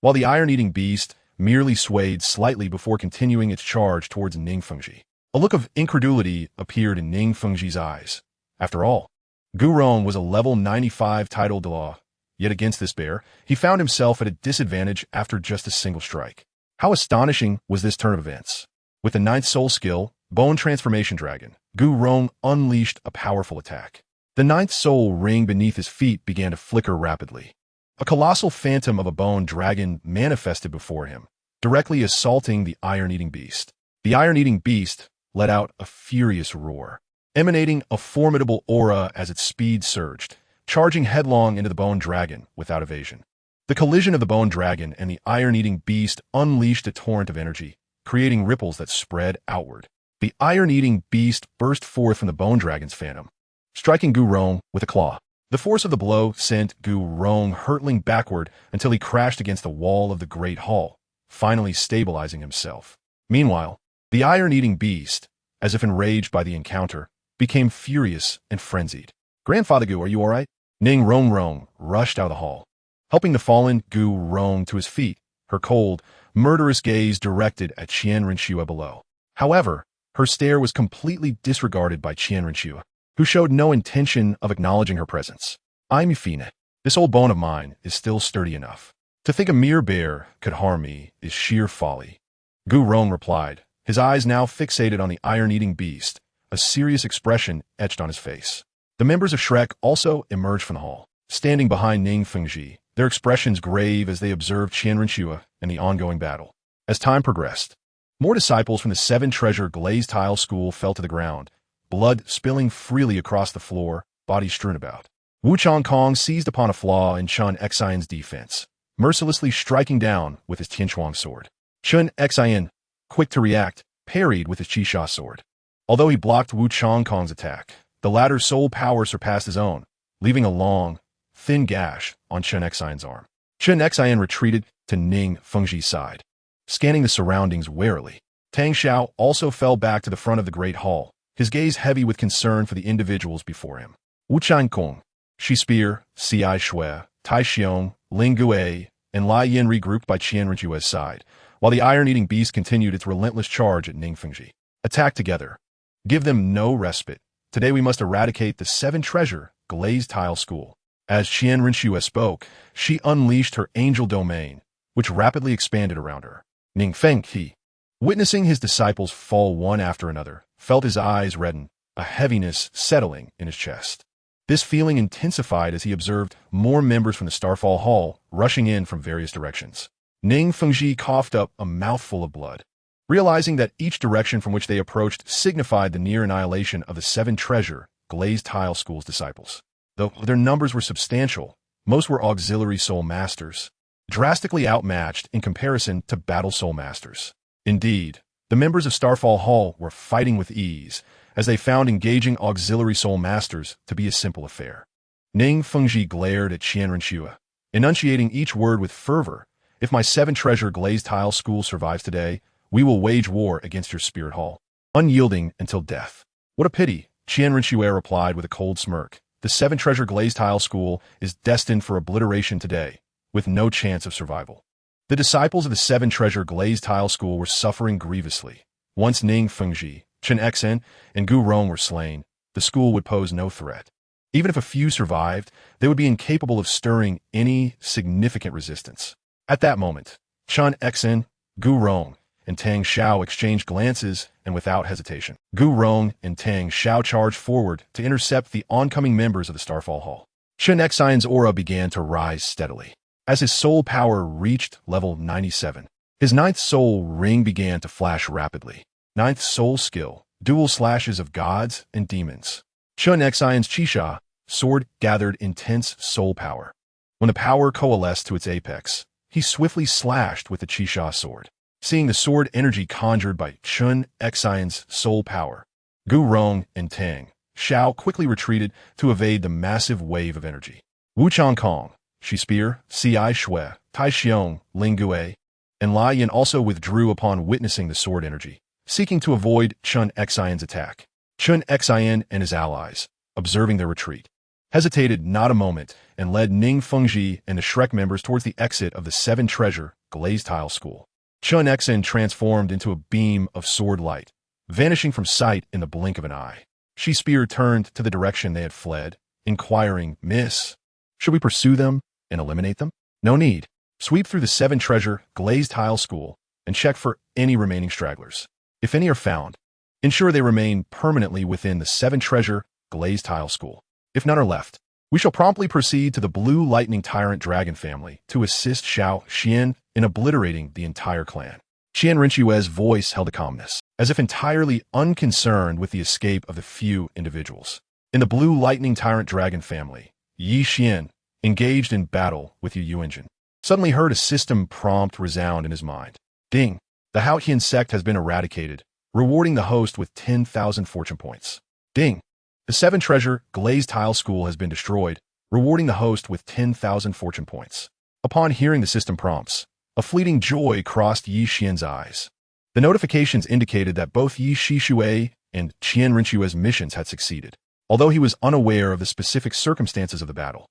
while the Iron-Eating beast merely swayed slightly before continuing its charge towards Ning Fengji. A look of incredulity appeared in Ning Fengji's eyes. After all, Gu Rong was a level 95 titled Law, yet against this bear, he found himself at a disadvantage after just a single strike. How astonishing was this turn of events! With the 9th soul skill, Bone Transformation Dragon, Gu Rong unleashed a powerful attack. The 9th soul ring beneath his feet began to flicker rapidly. A colossal phantom of a bone dragon manifested before him, directly assaulting the Iron-Eating beast. The Iron-Eating beast let out a furious roar, emanating a formidable aura as its speed surged, charging headlong into the bone dragon without evasion. The collision of the bone dragon and the Iron-Eating beast unleashed a torrent of energy, creating ripples that spread outward. The Iron-Eating beast burst forth from the bone dragon's phantom, striking Gu Rong with a claw. The force of the blow sent Gu Rong hurtling backward until he crashed against the wall of the Great Hall, finally stabilizing himself. Meanwhile, the Iron-Eating beast, as if enraged by the encounter, became furious and frenzied. "Grandfather Gu, are you all right?" Ning Rong rushed out of the hall, helping the fallen Gu Rong to his feet, her cold, murderous gaze directed at Qian Renshua below. However, her stare was completely disregarded by Qian Renshua, who showed no intention of acknowledging her presence. "I'm Fina. This old bone of mine is still sturdy enough. To think a mere bear could harm me is sheer folly." Gu Rong replied, his eyes now fixated on the Iron-Eating beast, a serious expression etched on his face. The members of Shrek also emerged from the hall, standing behind Ning Fengji, their expressions grave as they observed Qian Renshua and the ongoing battle. As time progressed, more disciples from the 7 Treasure Glazed Tile School fell to the ground, blood spilling freely across the floor, bodies strewn about. Wu Changkong seized upon a flaw in Chun Xian's defense, mercilessly striking down with his Tianchuang sword. Chun Xian, quick to react, parried with his Qisha sword. Although he blocked Wu Changkong's attack, the latter's soul power surpassed his own, leaving a long, thin gash on Chun Xian's arm. Chun Xian retreated to Ning Fengji's side, scanning the surroundings warily. Tang Xiao also fell back to the front of the Great Hall, his gaze heavy with concern for the individuals before him. Wu Changkong, Shi Spear, Ci Shui, Tai Xiong, Ling Gue, and Lai Yin regrouped by Qian Renjue's side, while the Iron-Eating beast continued its relentless charge at Ning Fengji. Attack together. Give them no respite. Today we must eradicate the 7 Treasure Glazed Tile School. As Qian Renshua spoke, she unleashed her angel domain, which rapidly expanded around her. Ning Fengji, witnessing his disciples fall one after another, felt his eyes redden, a heaviness settling in his chest. This feeling intensified as he observed more members from the Starfall Hall rushing in from various directions. Ning Fengji coughed up a mouthful of blood, realizing that each direction from which they approached signified the near annihilation of the 7 Treasure Glazed Tile School's disciples. Though their numbers were substantial, most were auxiliary soul masters, drastically outmatched in comparison to battle soul masters. Indeed, the members of Starfall Hall were fighting with ease, as they found engaging auxiliary soul masters to be a simple affair. Ning Fengji glared at Qian Renshua, enunciating each word with fervor. "If my 7 Treasure Glazed Tile School survives today, we will wage war against your spirit hall, unyielding until death." "What a pity," Qian Renshua replied with a cold smirk. "The 7 Treasure Glazed Tile School is destined for obliteration today, with no chance of survival." The disciples of the 7 Treasure Glazed Tile School were suffering grievously. Once Ning Fengji, Chun Xian, and Gu Rong were slain, the school would pose no threat. Even if a few survived, they would be incapable of stirring any significant resistance. At that moment, Chen Xen, Gu Rong, and Tang Xiao exchanged glances, and without hesitation, Gu Rong and Tang Xiao charged forward to intercept the oncoming members of the Starfall Hall. Chen Xian's aura began to rise steadily. As his soul power reached level 97, his ninth soul ring began to flash rapidly. Ninth soul skill, dual slashes of gods and demons. Chen Xian's Qisha sword gathered intense soul power. When the power coalesced to its apex, he swiftly slashed with the Qisha sword. Seeing the sword energy conjured by Chen Xian's soul power, Gu Rong and Tang Xiao quickly retreated to evade the massive wave of energy. Wu Changkong, Shi Spear, Ci Shui, Tai Xiong, Ling Gue, and Lai Yin also withdrew upon witnessing the sword energy, seeking to avoid Chen Xian's attack. Chen Xian and his allies, observing their retreat, hesitated not a moment and led Ning Fengji and the Shrek members towards the exit of the Seven Treasure Glazed Tile School. Chen Xian transformed into a beam of sword light, vanishing from sight in the blink of an eye. Shi Spear turned to the direction they had fled, inquiring, "Miss, should we pursue them and eliminate them?" "No need. Sweep through the Seven Treasure Glazed Tile School and check for any remaining stragglers. If any are found, ensure they remain permanently within the Seven Treasure Glazed Tile School. If none are left, we shall promptly proceed to the Blue Lightning Tyrant Dragon family to assist Xiao Qian in obliterating the entire clan." Qian Rinchue's voice held a calmness, as if entirely unconcerned with the escape of the few individuals. In the Blue Lightning Tyrant Dragon family, Yi Xian, engaged in battle with Yu Yuanjin, suddenly heard a system prompt resound in his mind. Ding! The Haotian sect has been eradicated, rewarding the host with 10,000 fortune points. Ding! The Seven Treasure Glazed Tile School has been destroyed, rewarding the host with 10,000 fortune points. Upon hearing the system prompts, a fleeting joy crossed Yi Xian's eyes. The notifications indicated that both Yi Shishue and Qian Rinchue's missions had succeeded, although he was unaware of the specific circumstances of the battle.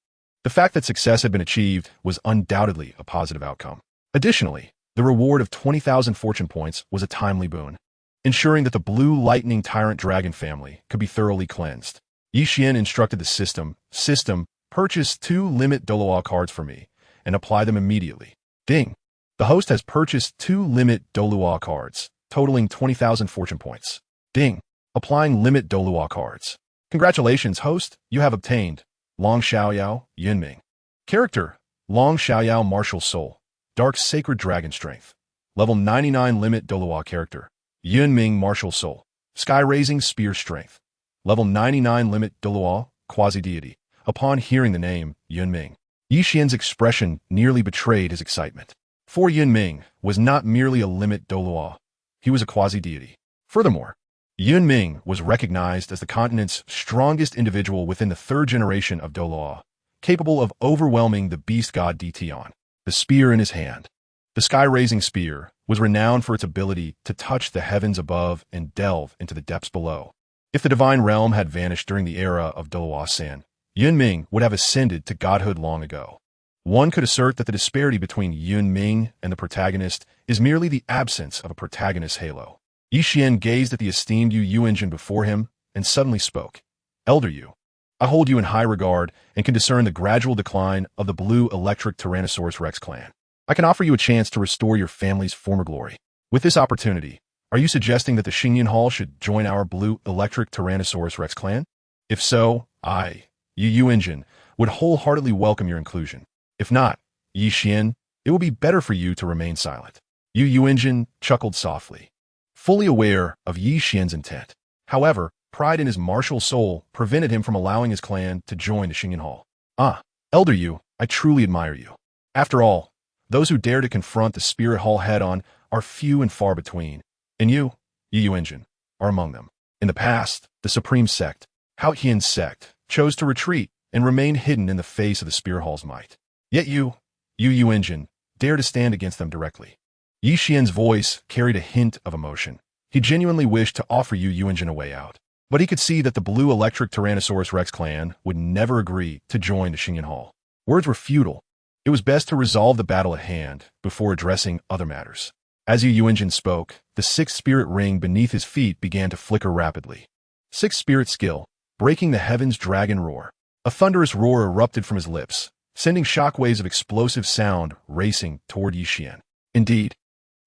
The fact that success had been achieved was undoubtedly a positive outcome. Additionally, the reward of 20,000 fortune points was a timely boon, ensuring that the Blue Lightning Tyrant Dragon family could be thoroughly cleansed. Yi Xian instructed the system, purchase 2 limit Douluo cards for me and apply them immediately. Ding! The host has purchased 2 limit Douluo cards, totaling 20,000 fortune points. Ding! Applying limit Douluo cards. Congratulations, host, you have obtained Long Xiaoyao, Yunming. Character, Long Xiaoyao Martial Soul, Dark Sacred Dragon Strength. Level 99 limit Douluo character, Yunming Martial Soul, Sky Raising Spear Strength. Level 99 limit Douluo, Quasi-Deity. Upon hearing the name, Yunming, Yi Xian's expression nearly betrayed his excitement. For Yunming was not merely a limit Douluo, he was a quasi-deity. Furthermore, Yunming was recognized as the continent's strongest individual within the 3rd generation of Douluo, capable of overwhelming the beast god Dtion. The spear in his hand, the sky-raising spear, was renowned for its ability to touch the heavens above and delve into the depths below. If the divine realm had vanished during the era of Douluo San, Yunming would have ascended to godhood long ago. One could assert that the disparity between Yunming and the protagonist is merely the absence of a protagonist's halo. Yi Xian gazed at the esteemed Yu Yuanjin before him and suddenly spoke. "Elder Yu, I hold you in high regard and can discern the gradual decline of the Blue Electric Tyrannosaurus Rex clan. I can offer you a chance to restore your family's former glory. With this opportunity, are you suggesting that the Xingyan Hall should join our Blue Electric Tyrannosaurus Rex clan? If so, I, Yu Yuanjin, would wholeheartedly welcome your inclusion. If not, Yi Xian, it will be better for you to remain silent." Yu Yuanjin chuckled softly, fully aware of Yi Xian's intent. However, pride in his martial soul prevented him from allowing his clan to join the Xingyan Hall. "Ah, Elder Yu, I truly admire you. After all, those who dare to confront the Spirit Hall head-on are few and far between, and you, Yu Yuanjin, are among them. In the past, the Supreme Sect, Haotian Sect, chose to retreat and remain hidden in the face of the Spirit Hall's might. Yet you, Yu Yuanjin, dare to stand against them directly." Yi Xian's voice carried a hint of emotion. He genuinely wished to offer Yu Yuanjin a way out, but he could see that the Blue Electric Tyrannosaurus Rex clan would never agree to join the Xingyan Hall. Words were futile. It was best to resolve the battle at hand before addressing other matters. As Yu Yuanjin spoke, the 6th spirit ring beneath his feet began to flicker rapidly. 6th spirit skill, breaking the heavens' dragon roar. A thunderous roar erupted from his lips, sending shockwaves of explosive sound racing toward Qian. Indeed,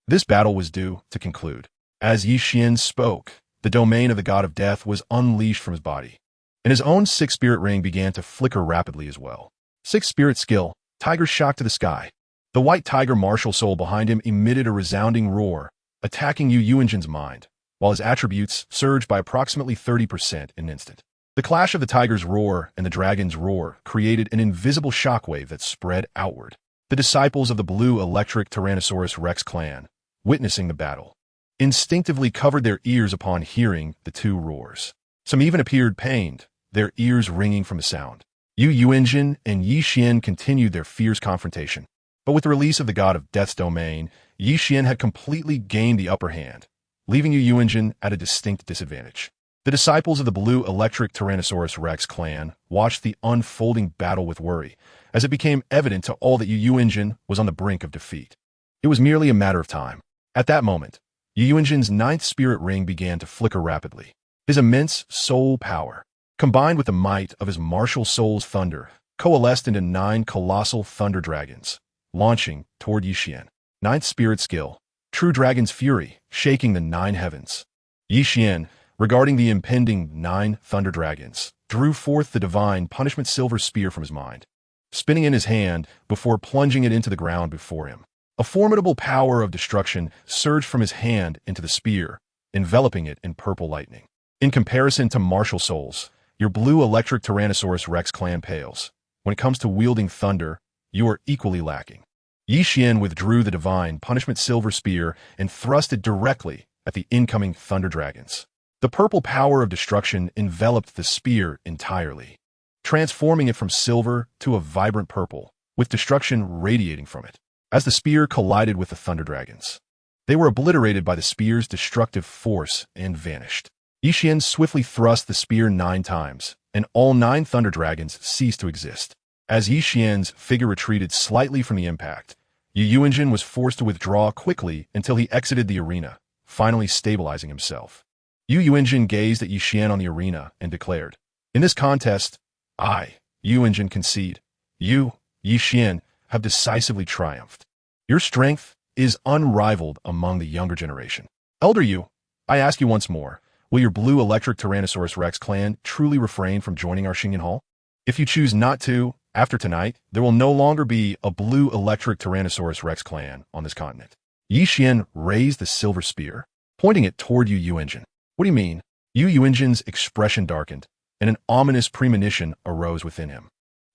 this battle was due to conclude. As Qian spoke, the domain of the god of death was unleashed from his body, and his own sixth spirit ring began to flicker rapidly as well. Sixth spirit skill, tiger shock to the sky. The white tiger martial soul behind him emitted a resounding roar, attacking Yuanjin's mind, while his attributes surged by approximately 30% in an instant. The clash of the tiger's roar and the dragon's roar created an invisible shockwave that spread outward. The disciples of the blue electric Tyrannosaurus Rex clan, witnessing the battle, instinctively covered their ears upon hearing the two roars. Some even appeared pained, their ears ringing from the sound. Yuanjin and Qian continued their fierce confrontation. But with the release of the god of death's domain, Qian had completely gained the upper hand, leaving Yuanjin at a distinct disadvantage. The disciples of the blue electric Tyrannosaurus Rex clan watched the unfolding battle with worry, as it became evident to all that Yuanjin was on the brink of defeat. It was merely a matter of time. At that moment, Yuanjin's ninth spirit ring began to flicker rapidly. His immense soul power, combined with the might of his martial soul's thunder, coalesced into 9 colossal thunder dragons, launching toward Qian. Ninth spirit skill, true dragon's fury, shaking the 9 heavens. Qian, regarding the impending 9 thunder dragons, drew forth the divine punishment silver spear from his mind, spinning in his hand before plunging it into the ground before him. A formidable power of destruction surged from his hand into the spear, enveloping it in purple lightning. In comparison to martial souls, your blue electric Tyrannosaurus Rex clan pales. When it comes to wielding thunder, you are equally lacking. Qian withdrew the divine punishment silver spear and thrust it directly at the incoming thunder dragons. The purple power of destruction enveloped the spear entirely, transforming it from silver to a vibrant purple, with destruction radiating from it. As the spear collided with the thunder dragons, they were obliterated by the spear's destructive force and vanished. Qian swiftly thrust the spear 9 times, and all 9 thunder dragons ceased to exist. As Qian's figure retreated slightly from the impact, Yuanjin was forced to withdraw quickly until he exited the arena, finally stabilizing himself. Yuanjin gazed at Qian on the arena and declared, "In this contest, I, Yuanjin, concede. You, Qian, have decisively triumphed. Your strength is unrivaled among the younger generation. Elder Yu, I ask you once more, will your blue electric Tyrannosaurus Rex clan truly refrain from joining our Xinyan Hall? If you choose not to, after tonight, there will no longer be a blue electric Tyrannosaurus Rex clan on this continent." Qian raised the silver spear, pointing it toward Yuanjin. "What do you mean?" Yuanjin's expression darkened, and an ominous premonition arose within him.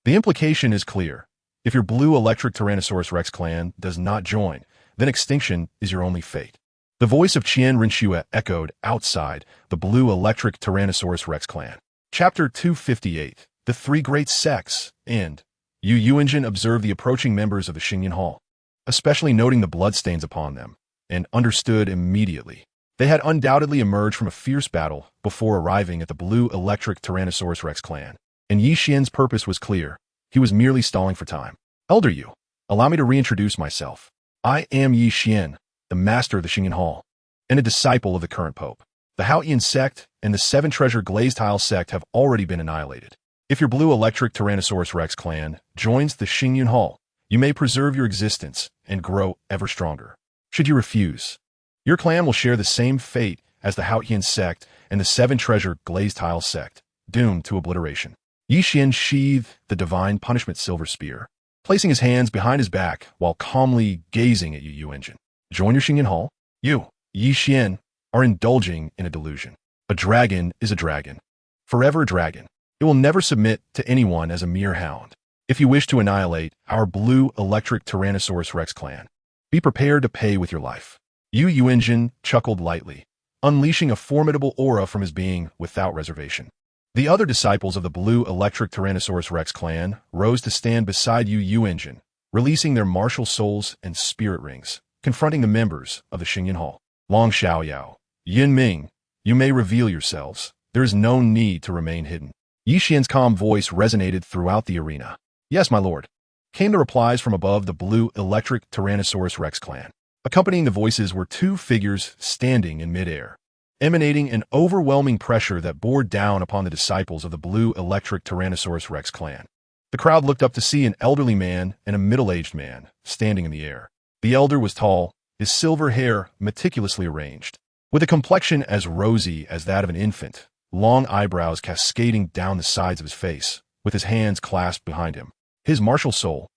The implication is clear. If your blue electric Tyrannosaurus Rex clan does not join, then extinction is your only fate. The voice of Qian Renshua echoed outside the blue electric Tyrannosaurus Rex clan. Chapter 258, The 3 Great Sects, End. Yuanjin observed the approaching members of the Xinyan Hall, especially noting the bloodstains upon them, and understood immediately. They had undoubtedly emerged from a fierce battle before arriving at the blue electric Tyrannosaurus Rex clan, and Qian's purpose was clear. He was merely stalling for time. "Elder Yu, allow me to reintroduce myself. I am Qian, the master of the Xinyan Hall, and a disciple of the current pope. The Haotian sect and the 7 Treasure Glazed Tile sect have already been annihilated. If your blue electric Tyrannosaurus Rex clan joins the Xinyan Hall, you may preserve your existence and grow ever stronger. Should you refuse, your clan will share the same fate as the Haotian sect and the 7 Treasure Glazed Tile sect, doomed to obliteration." Qian sheathed the divine punishment silver spear, placing his hands behind his back while calmly gazing at Yuanjin. "Join your Xinyan Hall? You, Qian, are indulging in a delusion. A dragon is a dragon. Forever a dragon. It will never submit to anyone as a mere hound. If you wish to annihilate our blue electric Tyrannosaurus Rex clan, be prepared to pay with your life." Yuanjin chuckled lightly, unleashing a formidable aura from his being without reservation. The other disciples of the blue electric Tyrannosaurus Rex clan rose to stand beside Yuanjin, releasing their martial souls and spirit rings, confronting the members of the Xinyan Hall. "Long Xiaoyao, Yin Ming, you may reveal yourselves. There is no need to remain hidden." Qian's calm voice resonated throughout the arena. "Yes, my lord," came the replies from above the blue electric Tyrannosaurus Rex clan. Accompanying the voices were 2 figures standing in midair. emanating an overwhelming pressure that bore down upon the disciples of the blue electric Tyrannosaurus Rex clan. The crowd looked up to see an elderly man and a middle-aged man standing in the air. The elder was tall, his silver hair meticulously arranged, with a complexion as rosy as that of an infant, long eyebrows cascading down the sides of his face, with his hands clasped behind him. His martial soul,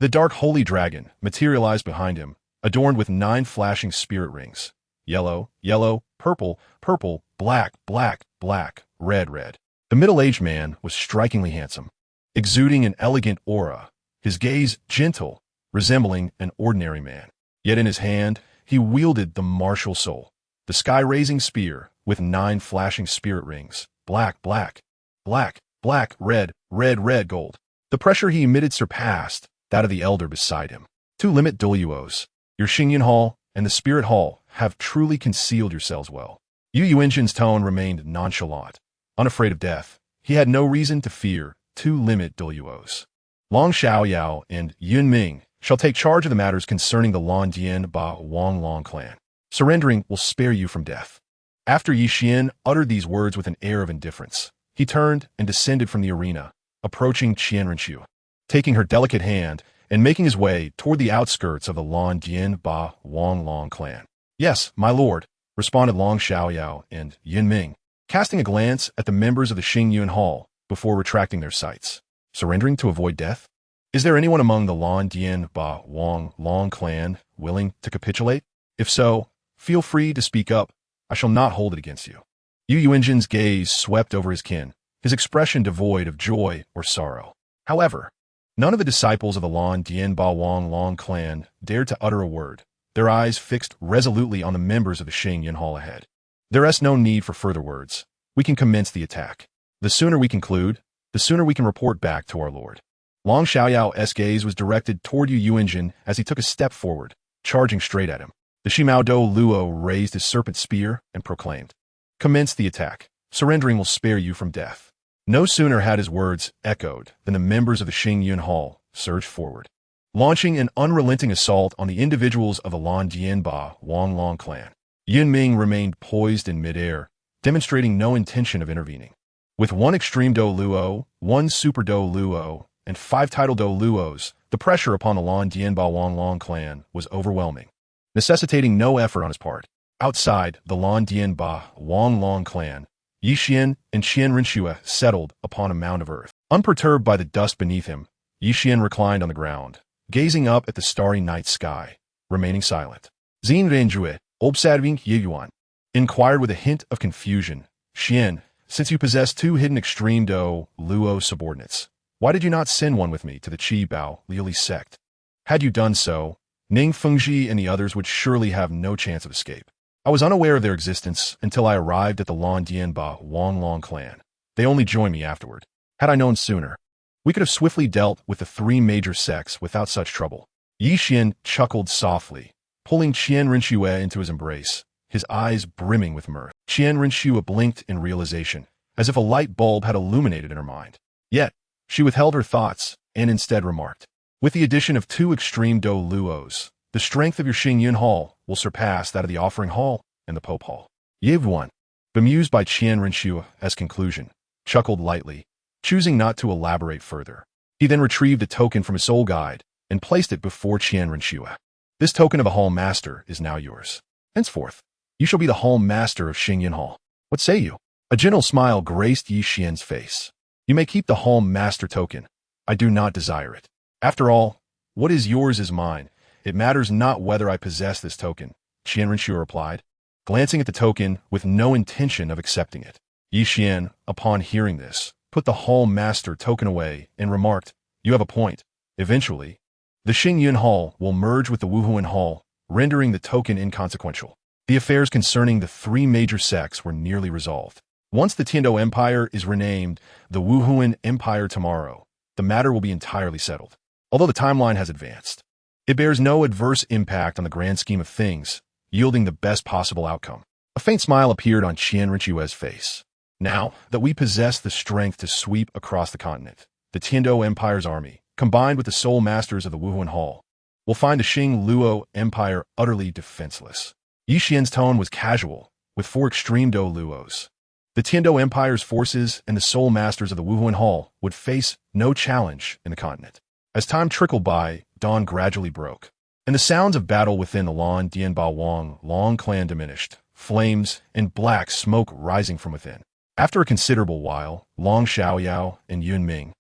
the dark holy dragon, materialized behind him, adorned with 9 flashing spirit rings. Yellow, yellow, purple, purple, black, black, black, red, red. The middle-aged man was strikingly handsome, exuding an elegant aura, his gaze gentle, resembling an ordinary man. Yet in his hand, he wielded the martial soul, the sky-raising spear with 9 flashing spirit rings, black, black, black, black, red, red, red, gold. The pressure he emitted surpassed that of the elder beside him. To limit Douluos, your Xingyan Hall and the Spirit Hall have truly concealed yourselves well. Yu Yuanjin's tone remained nonchalant. Unafraid of death, he had no reason to fear to limit Douluos. Long Xiaoyao and Yun Ming shall take charge of the matters concerning the Londian Ba Wanglong clan. Surrendering will spare you from death. After Yi Xian uttered these words with an air of indifference, he turned and descended from the arena, approaching Qian Renqiu, taking her delicate hand and making his way toward the outskirts of the Londian Ba Wanglong clan. Yes, my lord, responded Long Xiaoyao and Yun Ming, casting a glance at the members of the Xingyuan Hall before retracting their sights. Surrendering to avoid death? Is there anyone among the Londian Ba Wanglong clan willing to capitulate? If so, feel free to speak up. I shall not hold it against you. Yu Yuanjin's gaze swept over his kin, his expression devoid of joy or sorrow. However, none of the disciples of the Londian Ba Wanglong clan dared to utter a word, their eyes fixed resolutely on the members of the Xingyuan Hall ahead. There is no need for further words. We can commence the attack. The sooner we conclude, the sooner we can report back to our lord. Long Xiaoyao's gaze was directed toward Yu Yuanjin as he took a step forward, charging straight at him. The Shimao Douluo raised his serpent spear and proclaimed, "Commence the attack. Surrendering will spare you from death." No sooner had his words echoed than the members of the Xingyuan Hall surged forward, launching an unrelenting assault on the individuals of the Londian Ba Wanglong clan. Yun Ming remained poised in midair, demonstrating no intention of intervening. With 1 extreme Douluo, 1 super Douluo, and 5 tidal Douluos, the pressure upon the Londian Ba Wanglong clan was overwhelming, necessitating no effort on his part. Outside the Londian Ba Wanglong clan, Yi Xian and Qian Renqiu settled upon a mound of earth. Unperturbed by the dust beneath him, Yi Xian reclined on the ground, gazing up at the starry night sky, remaining silent. Xin Renqiu, observing Yi Yuan, inquired with a hint of confusion, "Qian, since you possess 2 hidden extreme Douluo subordinates, why did you not send one with me to the Qi Bao Liuli sect? Had you done so, Ning Fengji and the others would surely have no chance of escape. I was unaware of their existence until I arrived at the Londian Ba Wanglong clan. They only joined me afterward. Had I known sooner, we could have swiftly dealt with the 3 major sects without such trouble." Yi Xian chuckled softly, pulling Qian Renqiu into his embrace, his eyes brimming with mirth. Qian Renqiu blinked in realization, as if a light bulb had illuminated in her mind. Yet, she withheld her thoughts and instead remarked, "With the addition of 2 extreme Douluos, the strength of your Xingyuan Hall will surpass that of the Offering Hall and the Pope Hall." Yi Yuan, bemused by Qian Renqiu's conclusion, chuckled lightly, choosing not to elaborate further. He then retrieved a token from his soul guide and placed it before Qian Renqiu. "This token of a Hall Master is now yours. Henceforth, you shall be the Hall Master of Xingyuan Hall. What say you?" A gentle smile graced Yi Xian's face. "You may keep the Hall Master token. I do not desire it. After all, what is yours is mine. It matters not whether I possess this token," Qian Renqiu replied, glancing at the token with no intention of accepting it. Yi Xian, upon hearing this, put the Hall Master token away and remarked, "You have a point. Eventually, the Xingyuan Hall will merge with the Wuhuan Hall, rendering the token inconsequential." The affairs concerning the 3 major sects were nearly resolved. Once the Tiando Empire is renamed the Wuhuan Empire tomorrow, the matter will be entirely settled. Although the timeline has advanced, it bears no adverse impact on the grand scheme of things, yielding the best possible outcome. A faint smile appeared on Qian Renqiu's face. Now that we possess the strength to sweep across the continent, the Tiando Empire's army, combined with the sole masters of the Wuhuan Hall, will find the Xing Luo Empire utterly defenseless. Yi Xian's tone was casual, with 4 extreme Douluos. The Tiando Empire's forces and the sole masters of the Wuhuan Hall would face no challenge in the continent. As time trickled by, dawn gradually broke, and the sounds of battle within the Lan Dianba Wang Long clan diminished, flames and black smoke rising from within. After a considerable while, Long Xiaoyao and Yun Ming,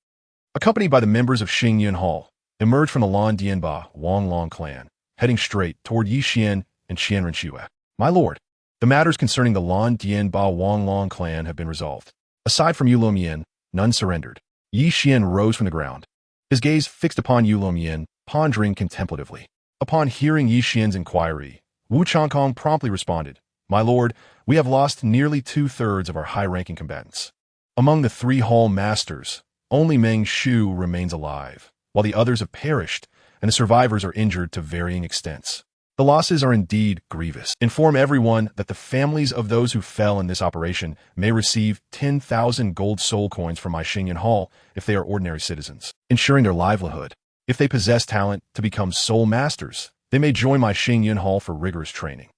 accompanied by the members of Xingyun Hall, emerged from the Lan Dianba Wang Long clan, heading straight toward Yi Qian and Qian Renxue. My lord, the matters concerning the Lan Dianba Wang Long clan have been resolved. Aside from Yu Luomian, none surrendered. Yi Qian rose from the ground, his gaze fixed upon Yu Luomian, pondering contemplatively. Upon hearing Yi Qian's inquiry, Wu Changkong promptly responded, My lord, we have lost nearly 2/3 of our high-ranking combatants. Among the 3 hall masters, only Meng Shu remains alive, while the others have perished, and the survivors are injured to varying extents. The losses are indeed grievous. Inform everyone that the families of those who fell in this operation may receive 10,000 gold soul coins from my Xingyun Hall if they are ordinary citizens, ensuring their livelihood. If they possess talent to become soul masters, they may join my Xingyun Hall for rigorous training.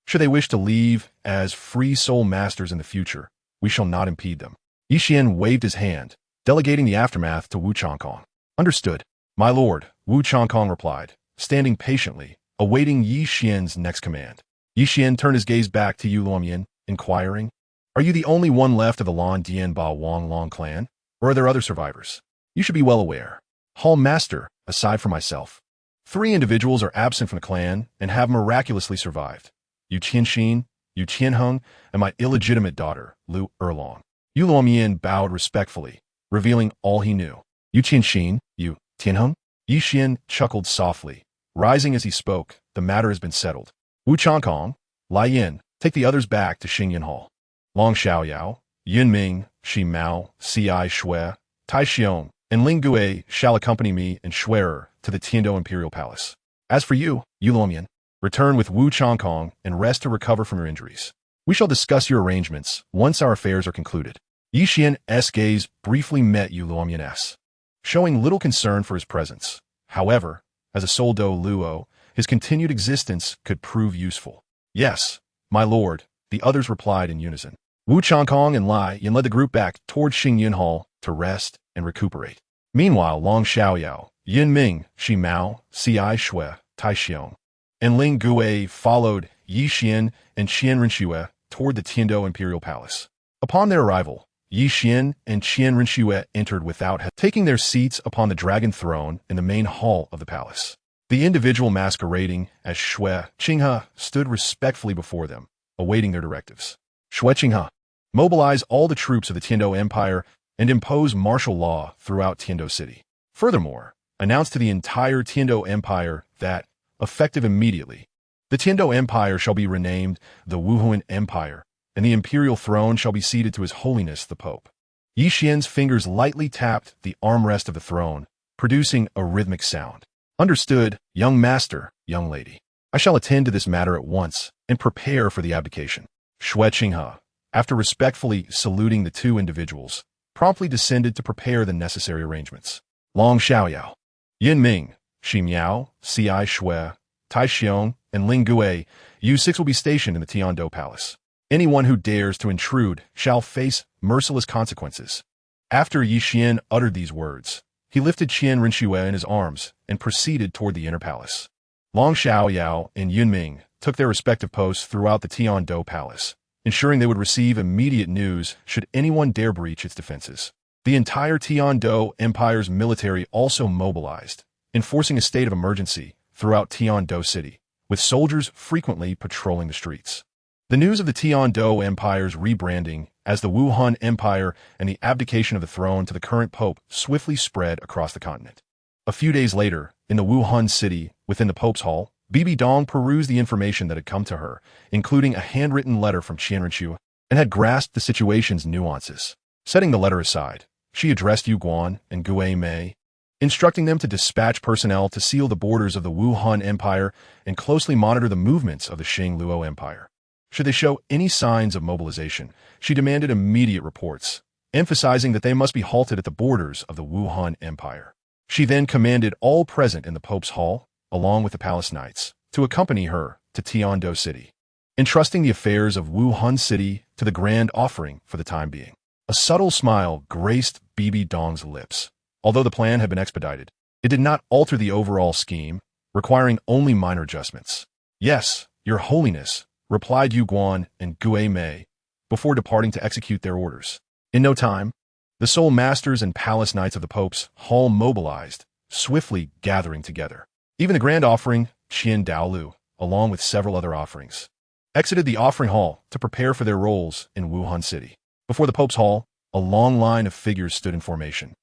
Should they wish to leave as free soul masters in the future, we shall not impede them. Yi Qian waved his hand, delegating the aftermath to Wu Changkong. Understood, my lord, Wu Changkong replied, standing patiently, awaiting Yi Qian's next command. Yi Qian turned his gaze back to Yu Luomian, inquiring, Are you the only one left of the Lan Dianba Wang Long clan, or are there other survivors? You should be well aware. Hall Master, aside from myself, 3 individuals are absent from the clan and have miraculously survived. Yu Qianxin, Yu Qianheng, and my illegitimate daughter, Lu Erlong. Yu Luomian bowed respectfully, revealing all he knew. Yu Qianxin, Yu Tianheng? Yi Qian chuckled softly. Rising as he spoke, the matter has been settled. Wu Changkong, Lai Yin, take the others back to Xingyun Hall. Long Xiaoyao, Yun Ming, Shi Mao, Ci Shui, Tai Xiong, and Ling Gue shall accompany me and Xuerer to the Tiando Imperial Palace. As for you, Yu Luomian, return with Wu Changkong and rest to recover from your injuries. We shall discuss your arrangements once our affairs are concluded. Yi Qian's gaze briefly met Yu Luomian's, showing little concern for his presence. However, as a soul Douluo, his continued existence could prove useful. Yes, my lord, the others replied in unison. Wu Changkong and Lai Yin led the group back toward Xingyun Hall to rest and recuperate. Meanwhile, Long Xiaoyao, Yun Ming, Shi Mao, Ci Shui, Tai Xiong, and Ling Gue followed Yi Qian and Qian Renxue toward the Tiando Imperial Palace. Upon their arrival, Yi Qian and Qian Renxue entered without taking their seats upon the dragon throne in the main hall of the palace. The individual masquerading as Shui Qinghe stood respectfully before them, awaiting their directives. Shui Qinghe, mobilize all the troops of the Tiando Empire and impose martial law throughout Tiando City. Furthermore, announce to the entire Tiando Empire that, effective immediately, the Tiando Empire shall be renamed the Wuhuan Empire, and the imperial throne shall be ceded to His Holiness the Pope. Yi Qian's fingers lightly tapped the armrest of the throne, producing a rhythmic sound. Understood, young master, young lady. I shall attend to this matter at once and prepare for the abdication. Shui Qinghe, after respectfully saluting the 2 individuals, promptly descended to prepare the necessary arrangements. Long Xiaoyao, Yin Ming, Shi Miao, Ci Shui, Tai Xiong, and Ling Gue, you 6 will be stationed in the Tiando Palace. Anyone who dares to intrude shall face merciless consequences. After Yi Qian uttered these words, he lifted Qian Renxue in his arms and proceeded toward the inner palace. Long Xiaoyao and Yun Ming took their respective posts throughout the Tiando Palace, ensuring they would receive immediate news should anyone dare breach its defenses. The entire Tiando Empire's military also mobilized, enforcing a state of emergency throughout Tiando City, with soldiers frequently patrolling the streets. The news of the Tiando Empire's rebranding as the Wuhan Empire and the abdication of the throne to the current pope swiftly spread across the continent. A few days later, in the Wuhan city, within the Pope's hall, BibiDong perused the information that had come to her, including a handwritten letter from Qian Renxue, and had grasped the situation's nuances. Setting the letter aside, she addressed Yu Guan and Gue Mei, instructing them to dispatch personnel to seal the borders of the Wuhan Empire and closely monitor the movements of the Xingluo Empire. Should they show any signs of mobilization, she demanded immediate reports, emphasizing that they must be halted at the borders of the Wuhan Empire. She then commanded all present in the Pope's hall, along with the palace knights, to accompany her to Tiando City. entrusting the affairs of Wuhan City to the grand offering for the time being. A subtle smile graced BibiDong's lips. Although the plan had been expedited, it did not alter the overall scheme, requiring only minor adjustments. "Yes, Your Holiness," replied Yu Guan and Gue Mei, before departing to execute their orders. In no time, the Soul Masters and Palace Knights of the Pope's hall mobilized, swiftly gathering together. Even the grand offering, Qian Dalu, along with several other offerings, exited the offering hall to prepare for their roles in Wuhan City. Before the Pope's hall, a long line of figures stood in formation,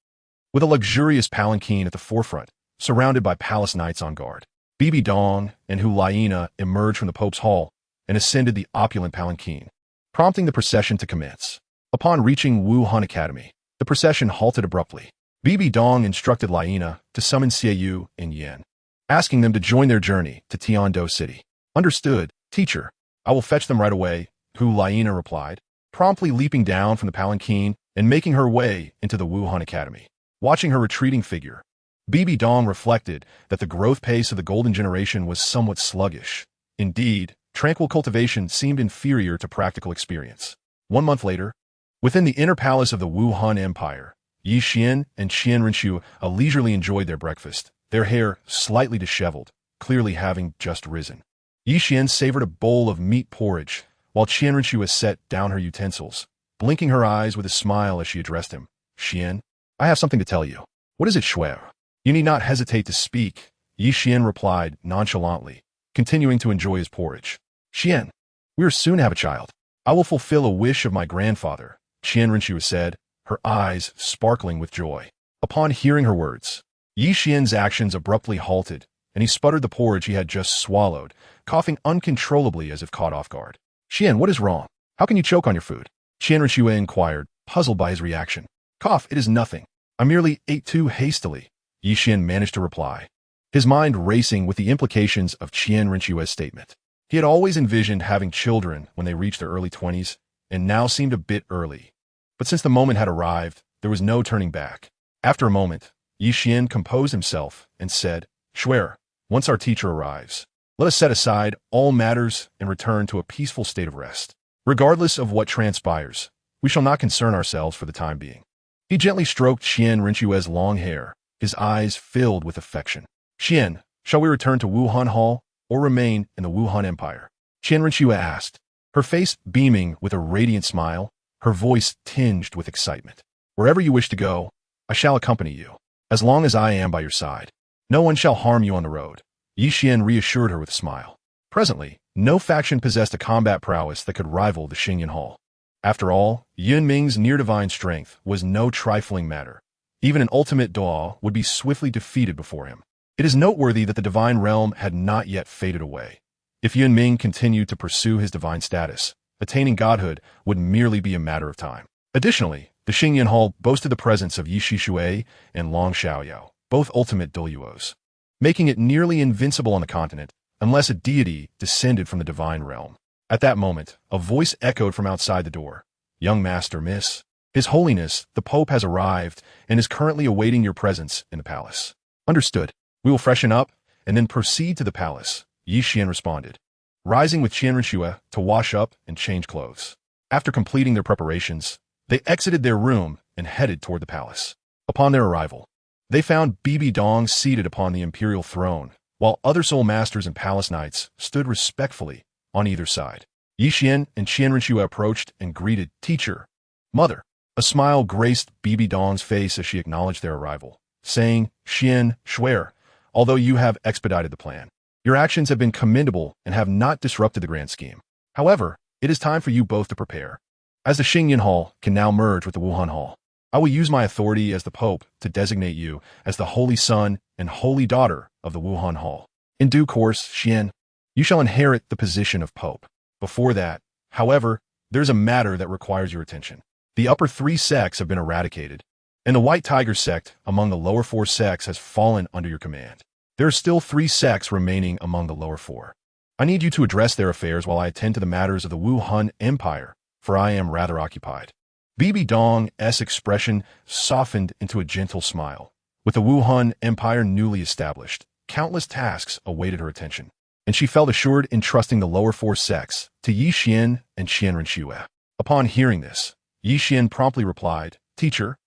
with a luxurious palanquin at the forefront, surrounded by palace knights on guard. BibiDong and Hulaina emerged from the Pope's hall and ascended the opulent palanquin, prompting the procession to commence. Upon reaching Wuhan Academy, the procession halted abruptly. BibiDong instructed Laina to summon Xiaoyu and Yan, asking them to join their journey to Tiando City. "Understood, teacher. I will fetch them right away," Hulaina replied, promptly leaping down from the palanquin and making her way into the Wuhan Academy. Watching her retreating figure, BibiDong reflected that the growth pace of the golden generation was somewhat sluggish. Indeed, tranquil cultivation seemed inferior to practical experience. 1 month later, within the inner palace of the Wuhan Empire, Yi Xian and Qian Renshu leisurely enjoyed their breakfast, their hair slightly disheveled, clearly having just risen. Yi Xian savored a bowl of meat porridge, while Qian Renshu set down her utensils, blinking her eyes with a smile as she addressed him. "Qian, I have something to tell you." "What is it, Shui?" "You need not hesitate to speak," Yi Xian replied nonchalantly, continuing to enjoy his porridge. "Qian, we are soon to have a child. I will fulfill a wish of my grandfather," Qian Renshu said, her eyes sparkling with joy. Upon hearing her words, Yi Xian's actions abruptly halted, and he sputtered the porridge he had just swallowed, coughing uncontrollably as if caught off guard. "Qian, what is wrong? How can you choke on your food?" Qian Renshu inquired, puzzled by his reaction. "Cough, it is nothing. I merely ate too hastily," Yi Xian managed to reply, his mind racing with the implications of Qian Renshu's statement. He had always envisioned having children when they reached their early 20s, and now seemed a bit early. But since the moment had arrived, there was no turning back. After a moment, Yi Xian composed himself and said, "Shui, once our teacher arrives, let us set aside all matters and return to a peaceful state of rest. Regardless of what transpires, we shall not concern ourselves for the time being." He gently stroked Qian Renshu's long hair, his eyes filled with affection. "Qian, shall we return to Wuhan Hall or remain in the Wuhan Empire?" Qian Renshu asked, her face beaming with a radiant smile, her voice tinged with excitement. "Wherever you wish to go, I shall accompany you, as long as I am by your side. No one shall harm you on the road," Yi Xian reassured her with a smile. Presently, no faction possessed a combat prowess that could rival the Xingyan Hall. After all, Yunming's near-divine strength was no trifling matter. Even an ultimate Douluo would be swiftly defeated before him. It is noteworthy that the divine realm had not yet faded away. If Yunming continued to pursue his divine status, attaining godhood would merely be a matter of time. Additionally, the Xingyan Hall boasted the presence of Yi Shishui and Long Xiaoyao, both ultimate Douluos, making it nearly invincible on the continent, unless a deity descended from the divine realm. At that moment, a voice echoed from outside the door. "Young master, miss. His Holiness, the Pope has arrived and is currently awaiting your presence in the palace." "Understood. We will freshen up and then proceed to the palace," Yi Xian responded, rising with Qian Renshu to wash up and change clothes. After completing their preparations, they exited their room and headed toward the palace. Upon their arrival, they found BibiDong seated upon the imperial throne, while other soul masters and palace knights stood respectfully on either side. Yi Xian and Qian Renshu approached and greeted, "Teacher, Mother." A smile graced BibiDong's face as she acknowledged their arrival, saying, "Qian, Shui, although you have expedited the plan, your actions have been commendable and have not disrupted the grand scheme. However, it is time for you both to prepare, as the Xingyan Hall can now merge with the Wuhan Hall. I will use my authority as the Pope to designate you as the holy son and holy daughter of the Wuhan Hall. In due course, Qian, you shall inherit the position of Pope. Before that, however, there's a matter that requires your attention. The upper 3 sects have been eradicated, and the White Tiger sect among the lower 4 sects has fallen under your command. There are still 3 sects remaining among the lower 4. I need you to address their affairs while I attend to the matters of the Wuhan Empire, for I am rather occupied." BibiDong's expression softened into a gentle smile. With the Wuhan Empire newly established, countless tasks awaited her attention. and she felt assured in trusting the lower four sects to Yi Qian and Qian Renshue. Upon hearing this, Yi Qian promptly replied, "Teacher,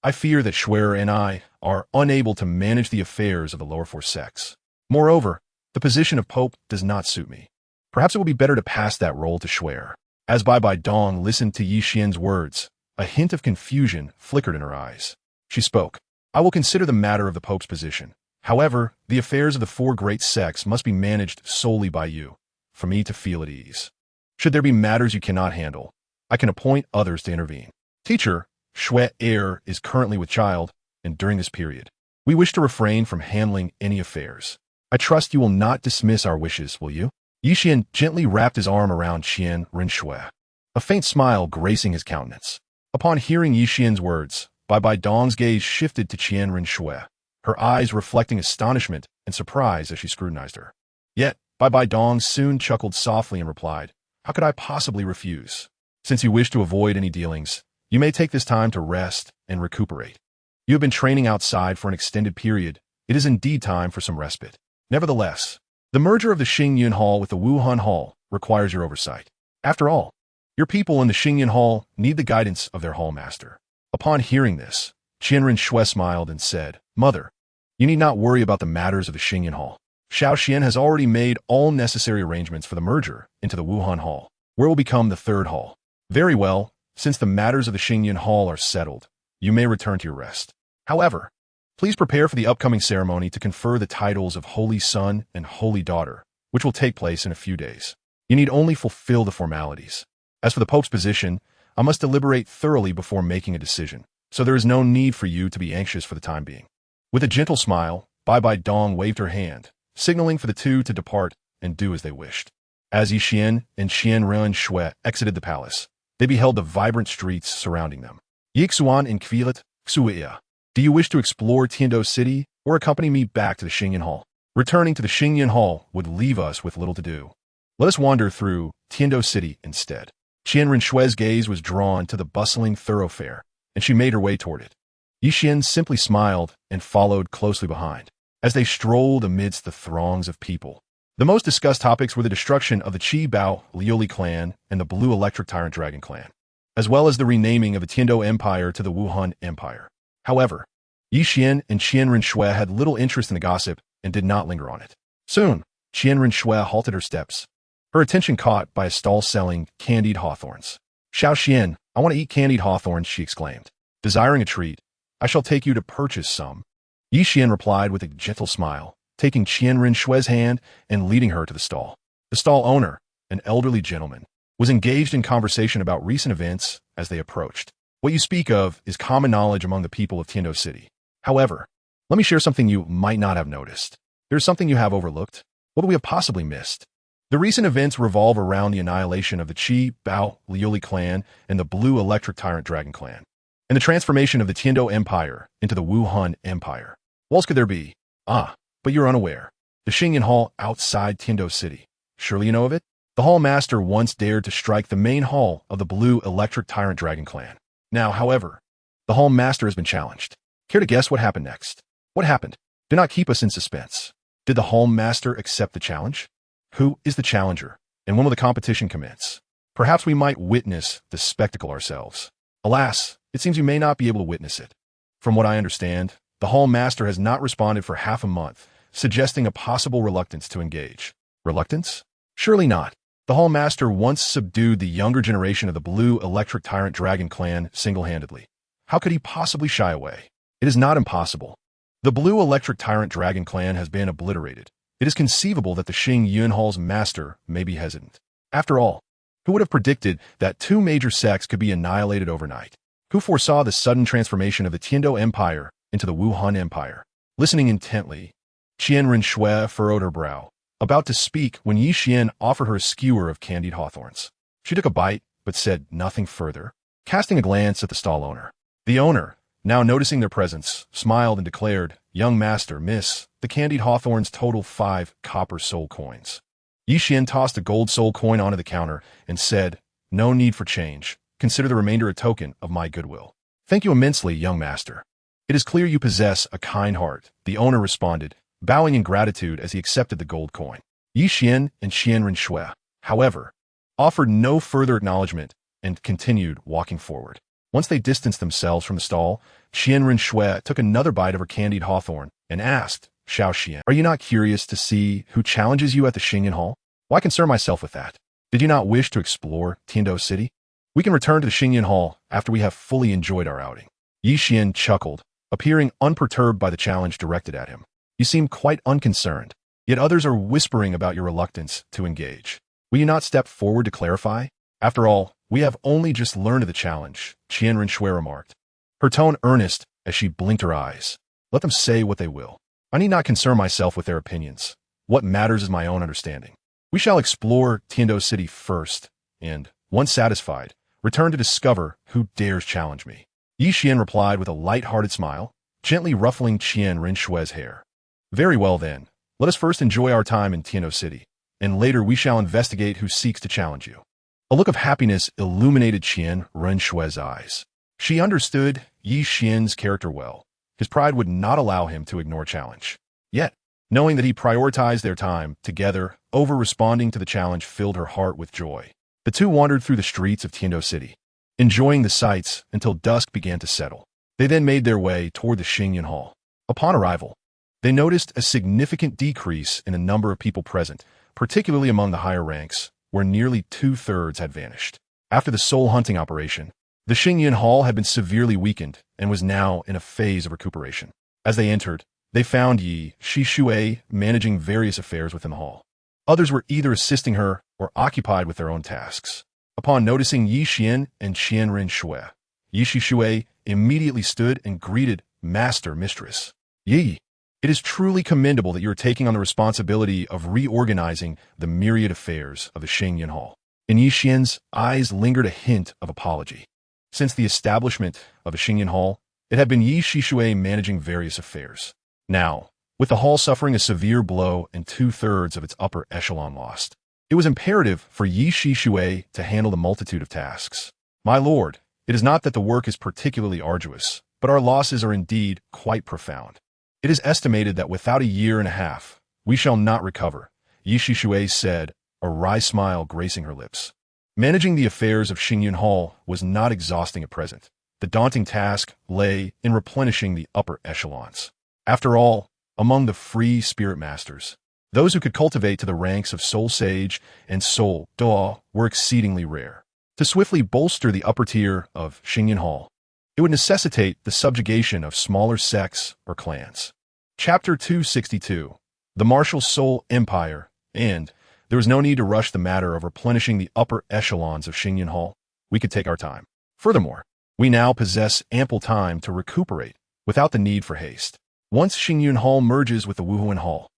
I fear that Shuer and I are unable to manage the affairs of the lower four sects. Moreover, the position of Pope does not suit me. Perhaps it would be better to pass that role to Shuer." As BibiDong listened to Yi Qian's words, a hint of confusion flickered in her eyes. She spoke, "I will consider the matter of the Pope's position. However, the affairs of the four great sects must be managed solely by you, for me to feel at ease. Should there be matters you cannot handle, I can appoint others to intervene. Teacher, Shuer is currently with child, and during this period, we wish to refrain from handling any affairs. I trust you will not dismiss our wishes, will you?" Yi Qian gently wrapped his arm around Qian Renshue, a faint smile gracing his countenance. Upon hearing Yi Qian's words, BibiDong's gaze shifted to Qian Renshue, her eyes reflecting astonishment and surprise as she scrutinized her. Yet, BibiDong soon chuckled softly and replied, "How could I possibly refuse? Since you wish to avoid any dealings, you may take this time to rest and recuperate. You have been training outside for an extended period. It is indeed time for some respite. Nevertheless, the merger of the Xingyun Hall with the Wuhan Hall requires your oversight. After all, your people in the Xingyun Hall need the guidance of their hall master." Upon hearing this, Qian Renshue smiled and said, "Mother, you need not worry about the matters of the Xingyun Hall. Xiao Xian has already made all necessary arrangements for the merger into the Wuhan Hall, where will become the third hall. Very well, since the matters of the Xingyun Hall are settled, you may return to your rest. However, please prepare for the upcoming ceremony to confer the titles of Holy Son and Holy Daughter, which will take place in a few days. You need only fulfill the formalities. As for the Pope's position, I must deliberate thoroughly before making a decision, so there is no need for you to be anxious for the time being." With a gentle smile, BibiDong waved her hand, signaling for the two to depart and do as they wished. As Yi Qian and Qian Renshue exited the palace, they beheld the vibrant streets surrounding them. "Yixuan IKneeled, Xuia. Do you wish to explore Tiando City or accompany me back to the Xingyun Hall? Returning to the Xingyun Hall would leave us with little to do. Let us wander through Tiando City instead." Qian Renshue's gaze was drawn to the bustling thoroughfare, and she made her way toward it. Yi Qian simply smiled and followed closely behind. As they strolled amidst the throngs of people, the most discussed topics were the destruction of the Qi Bao Liuli clan and the Blue Electric Tyrant Dragon clan, as well as the renaming of the Tiando Empire to the Wuhan Empire. However, Yi Qian and Qian Renshue had little interest in the gossip and did not linger on it. Soon, Qian Renshue halted her steps, her attention caught by a stall selling candied hawthorns. "Xiao Xian, I want to eat candied hawthorns," she exclaimed. Desiring a treat, "I shall take you to purchase some." Yi Qian replied with a gentle smile, taking Qian Renshue's hand and leading her to the stall. The stall owner, an elderly gentleman, was engaged in conversation about recent events as they approached. "What you speak of is common knowledge among the people of Tiando City. However, let me share something you might not have noticed. There is something you have overlooked. What we have possibly missed. The recent events revolve around the annihilation of the Qi Bao Liuli clan and the Blue Electric Tyrant Dragon clan, and the transformation of the Tiando Empire into the Wuhan Empire. What else could there be? Ah, but you're unaware. The Xingyun Hall outside Tiando City. Surely you know of it? The hall master once dared to strike the main hall of the Blue Electric Tyrant Dragon clan. Now, however, the hall master has been challenged. Care to guess what happened next? What happened? Do not keep us in suspense. Did the hall master accept the challenge? Who is the challenger, and when will the competition commence? Perhaps we might witness the spectacle ourselves. Alas, it seems you may not be able to witness it. From what I understand, the hall master has not responded for half a month, suggesting a possible reluctance to engage. Reluctance? Surely not. The hall master once subdued the younger generation of the Blue Electric Tyrant Dragon clan single-handedly. How could he possibly shy away? It is not impossible. The Blue Electric Tyrant Dragon clan has been obliterated. It is conceivable that the Xingyun Hall's master may be hesitant. After all, who would have predicted that two major sects could be annihilated overnight? Who foresaw the sudden transformation of the Tiando Empire into the Wuhan Empire? Listening intently, Qian Renshue furrowed her brow, about to speak when Yi Qian offered her a skewer of candied hawthorns. She took a bite, but said nothing further, casting a glance at the stall owner. The owner, now noticing their presence, smiled and declared, "Young master, miss, the candied hawthorns total 5 copper soul coins." Yi Qian tossed a gold soul coin onto the counter and said, "No need for change. Consider the remainder a token of my goodwill." "Thank you immensely, young master. It is clear you possess a kind heart," the owner responded, bowing in gratitude as he accepted the gold coin. Yi Qian and Qian Renshui, however, offered no further acknowledgement and continued walking forward. Once they distanced themselves from the stall, Qian Renshui took another bite of her candied hawthorn and asked, Xiao Qian, are you not curious to see who challenges you at the Xingyan Hall? Why concern myself with that? Did you not wish to explore Tiando City? We can return to the Xingyan Hall after we have fully enjoyed our outing. Yi Qian chuckled, appearing unperturbed by the challenge directed at him. You seem quite unconcerned, yet others are whispering about your reluctance to engage. Will you not step forward to clarify? After all, we have only just learned of the challenge, Qian Renshui remarked, her tone earnest as she blinked her eyes. Let them say what they will. I need not concern myself with their opinions. What matters is my own understanding. We shall explore Tiando City first, and, once satisfied, return to discover who dares challenge me. Yi Qian replied with a light-hearted smile, gently ruffling Qian Renshui's hair. Very well then, let us first enjoy our time in Tiando City, and later we shall investigate who seeks to challenge you. A look of happiness illuminated Qian Renshui's eyes. She understood Yi Qian's character well. His pride would not allow him to ignore challenge. Yet, knowing that he prioritized their time together over responding to the challenge filled her heart with joy. The two wandered through the streets of Tiando City, enjoying the sights until dusk began to settle. They then made their way toward the Xingyan Hall. Upon arrival, they noticed a significant decrease in the number of people present, particularly among the higher ranks, where nearly 2/3 had vanished. After the soul hunting operation, the Xingyan Hall had been severely weakened and was now in a phase of recuperation. As they entered, they found Yi Shishui managing various affairs within the hall. Others were either assisting her or occupied with their own tasks. Upon noticing Yi Qian and Qian Renshui, Yi Shishui immediately stood and greeted Master Mistress. Yi, it is truly commendable that you are taking on the responsibility of reorganizing the myriad affairs of the Xingyan Hall. In Yi Qian's eyes lingered a hint of apology. Since the establishment of the Xingyan Hall, it had been Yi Shishui managing various affairs. Now, with the hall suffering a severe blow and 2/3 of its upper echelon lost, it was imperative for Yi Shishui to handle the multitude of tasks. My lord, it is not that the work is particularly arduous, but our losses are indeed quite profound. It is estimated that without a year and a half, we shall not recover, Yi Shishui said, a wry smile gracing her lips. Managing the affairs of Xingyan Hall was not exhausting at present. The daunting task lay in replenishing the upper echelons. After all, among the free spirit masters, those who could cultivate to the ranks of Soul Sage and Soul Duo were exceedingly rare. To swiftly bolster the upper tier of Xingyan Hall, it would necessitate the subjugation of smaller sects or clans. Chapter 262, The Martial Soul Empire, and there was no need to rush the matter of replenishing the upper echelons of Xingyan Hall. We could take our time. Furthermore, we now possess ample time to recuperate without the need for haste. Once Xingyan Hall merges with the Wuhuan Hall,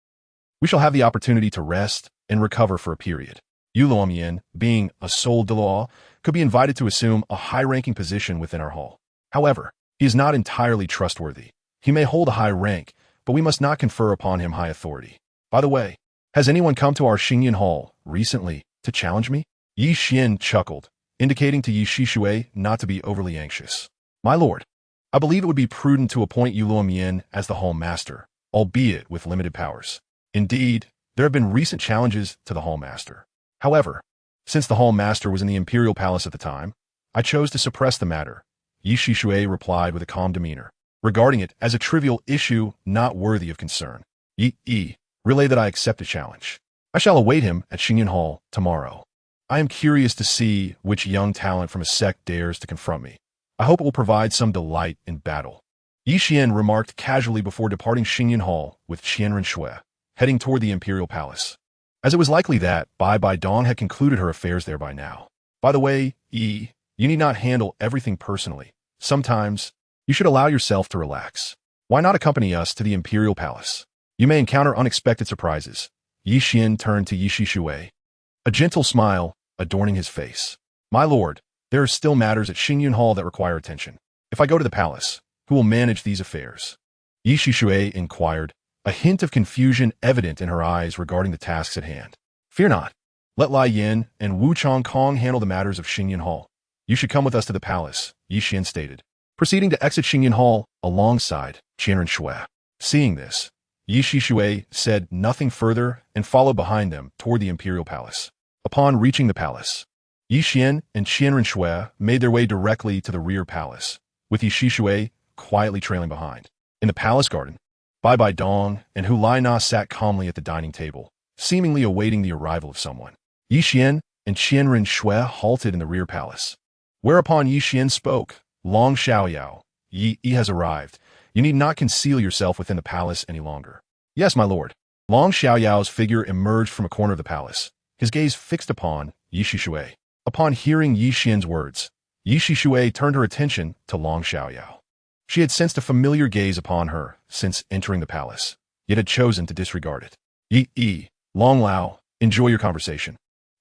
we shall have the opportunity to rest and recover for a period. Yu Luomian, being a Soul Dalu, could be invited to assume a high-ranking position within our hall. However, he is not entirely trustworthy. He may hold a high rank, but we must not confer upon him high authority. By the way, has anyone come to our Xingyan Hall recently to challenge me? Yi Qian chuckled, indicating to Yi Shishui not to be overly anxious. My lord, I believe it would be prudent to appoint Yu Luomian as the Hall Master, albeit with limited powers. Indeed, there have been recent challenges to the Hall Master. However, since the Hall Master was in the Imperial Palace at the time, I chose to suppress the matter, Yi Shishui replied with a calm demeanor, regarding it as a trivial issue not worthy of concern. Yi, relay that I accept the challenge. I shall await him at Xingyan Hall tomorrow. I am curious to see which young talent from a sect dares to confront me. I hope it will provide some delight in battle. Yi Qian remarked casually before departing Xingyan Hall with Qian Renshui, heading toward the Imperial Palace, as it was likely that BibiDong had concluded her affairs there by now. By the way, Yi, you need not handle everything personally. Sometimes, you should allow yourself to relax. Why not accompany us to the Imperial Palace? You may encounter unexpected surprises. Yi Qian turned to Yi Shishui, a gentle smile adorning his face. My lord, there are still matters at Xingyan Hall that require attention. If I go to the palace, who will manage these affairs? Yi Shishui inquired, a hint of confusion evident in her eyes regarding the tasks at hand. Fear not. Let Lai Yin and Wu Chongkong handle the matters of Xingyan Hall. You should come with us to the palace, Yi Qian stated, proceeding to exit Xingyan Hall alongside Qian Renshui. Seeing this, Yi Shishui said nothing further and followed behind them toward the imperial palace. Upon reaching the palace, Yi Qian and Qian Renshui made their way directly to the rear palace, with Yi Shishui quietly trailing behind. In the palace garden, BibiDong and Hulaina sat calmly at the dining table, seemingly awaiting the arrival of someone. Yi Qian and Qian Renshui halted in the rear palace. Whereupon Yi Qian spoke, "Long Xiaoyao, Yi has arrived. You need not conceal yourself within the palace any longer." "Yes, my lord." Long Xiaoyao's figure emerged from a corner of the palace, his gaze fixed upon Yi Shishui. Upon hearing Yi Qian's words, Yi Shishui turned her attention to Long Xiaoyao. She had sensed a familiar gaze upon her since entering the palace, yet had chosen to disregard it. Yi, Long Lao, enjoy your conversation.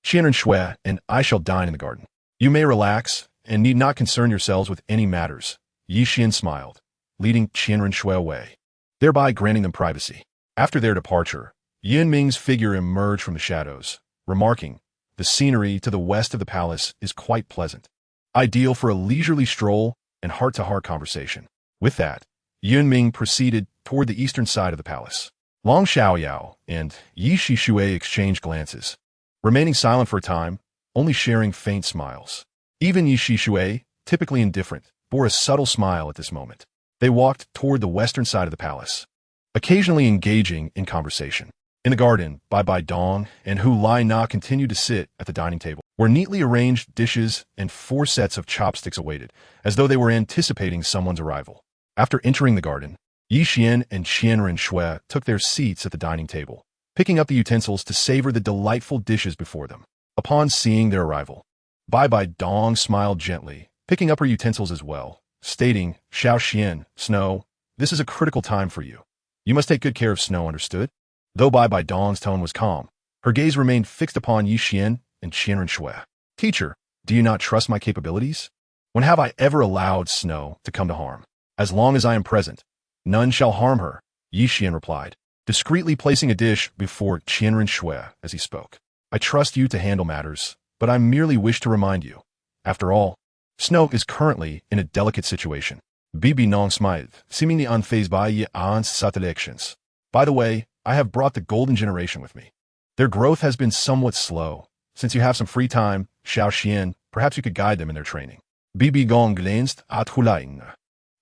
Qian Renshui and I shall dine in the garden. You may relax and need not concern yourselves with any matters. Yi Qian smiled, leading Qian Renshui away, thereby granting them privacy. After their departure, Yin Ming's figure emerged from the shadows, remarking, "The scenery to the west of the palace is quite pleasant, ideal for a leisurely stroll and heart-to-heart conversation." With that, Yin Ming proceeded toward the eastern side of the palace. Long Xiaoyao and Yi Shishui exchanged glances, remaining silent for a time, only sharing faint smiles. Even Yi Shishui, typically indifferent, bore a subtle smile at this moment. They walked toward the western side of the palace, occasionally engaging in conversation. In the garden, BibiDong and Hulaina continued to sit at the dining table, where neatly arranged dishes and 4 sets of chopsticks awaited, as though they were anticipating someone's arrival. After entering the garden, Yi Qian and Qian Renshui took their seats at the dining table, picking up the utensils to savor the delightful dishes before them. Upon seeing their arrival, BibiDong smiled gently, picking up her utensils as well, stating, "Xiao Xian, Snow, this is a critical time for you. You must take good care of Snow, understood?" Though BibiDong's tone was calm, her gaze remained fixed upon Yi Qian and Qian Renshui. "Teacher, do you not trust my capabilities? When have I ever allowed Snow to come to harm? As long as I am present, none shall harm her," Yi Qian replied, discreetly placing a dish before Qian Renshui as he spoke. "I trust you to handle matters, but I merely wish to remind you. After all, Snow is currently in a delicate situation." BibiDong smiled, seemingly unfazed by Yi An's satellections. "By the way, I have brought the golden generation with me. Their growth has been somewhat slow. Since you have some free time, Xiao Xian, perhaps you could guide them in their training." BibiDong glanced at Hulaina,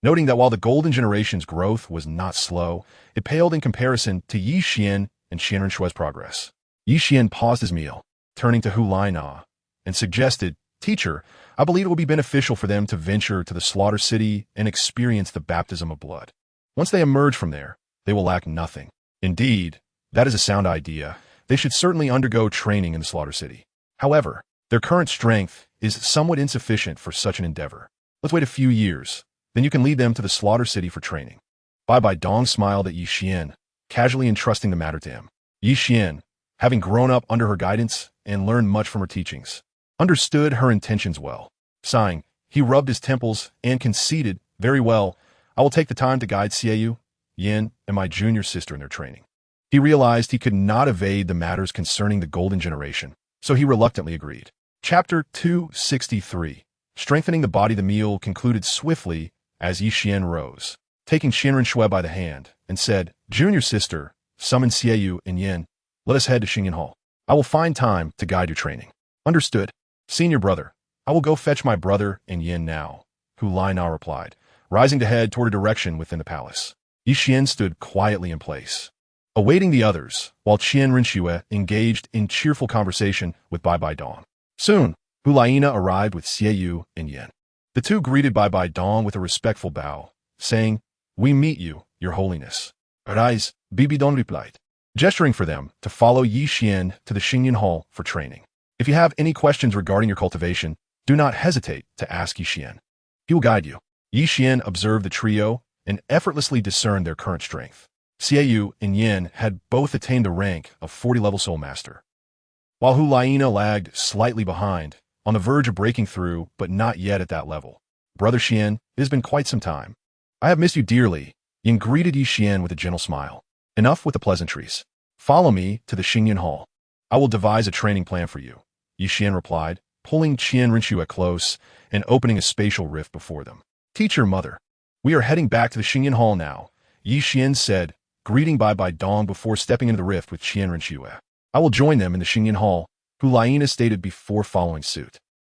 noting that while the golden generation's growth was not slow, it paled in comparison to Yi Qian and Qian Renshui's progress. Yi Qian paused his meal, turning to Hulaina, and suggested, "Teacher, I believe it will be beneficial for them to venture to the slaughter city and experience the baptism of blood. Once they emerge from there, they will lack nothing. Indeed, that is a sound idea. They should certainly undergo training in the slaughter city. However, their current strength is somewhat insufficient for such an endeavor. Let's wait a few years, then you can lead them to the slaughter city for training." BibiDong smiled at Yi Qian, casually entrusting the matter to him. Yi Qian, having grown up under her guidance and learned much from her teachings, understood her intentions well. Sighing, he rubbed his temples and conceded, "Very well, I will take the time to guide Xiaoyu, Yin, and my junior sister in their training." He realized he could not evade the matters concerning the golden generation, so he reluctantly agreed. Chapter 263. Strengthening the body. The meal concluded swiftly as Yi Qian rose, taking Qian Renshui by the hand, and said, "Junior sister, summon Xiaoyu and Yin. Let us head to Xingyan Hall. I will find time to guide your training." "Understood. Senior brother, I will go fetch my brother and Yin now," Hulaina replied, rising to head toward a direction within the palace. Yi Qian stood quietly in place, awaiting the others, while Qian Renshui engaged in cheerful conversation with BibiDong. Soon, Hulaina arrived with Xiaoyu and Yin. The two greeted BibiDong with a respectful bow, saying, "We meet you, your holiness." "Arise," BibiDong replied, gesturing for them to follow Yi Qian to the Xingyan Hall for training. "If you have any questions regarding your cultivation, do not hesitate to ask Yi Qian. He will guide you." Yi Qian observed the trio and effortlessly discerned their current strength. Xiaoyu and Yin had both attained the rank of 40-level Soul Master, while Hulaina lagged slightly behind, on the verge of breaking through, but not yet at that level. "Brother Qian, it has been quite some time. I have missed you dearly." Yin greeted Yi Qian with a gentle smile. "Enough with the pleasantries. Follow me to the Xingyan Hall. I will devise a training plan for you," Yi Qian replied, pulling Qian Renshui close and opening a spatial rift before them. "Teacher, mother, we are heading back to the Xingyan Hall now," Yi Qian said, greeting BibiDong before stepping into the rift with Qian Renshue. I will join them in the Xingyan Hall, Hulaina stated before following suit.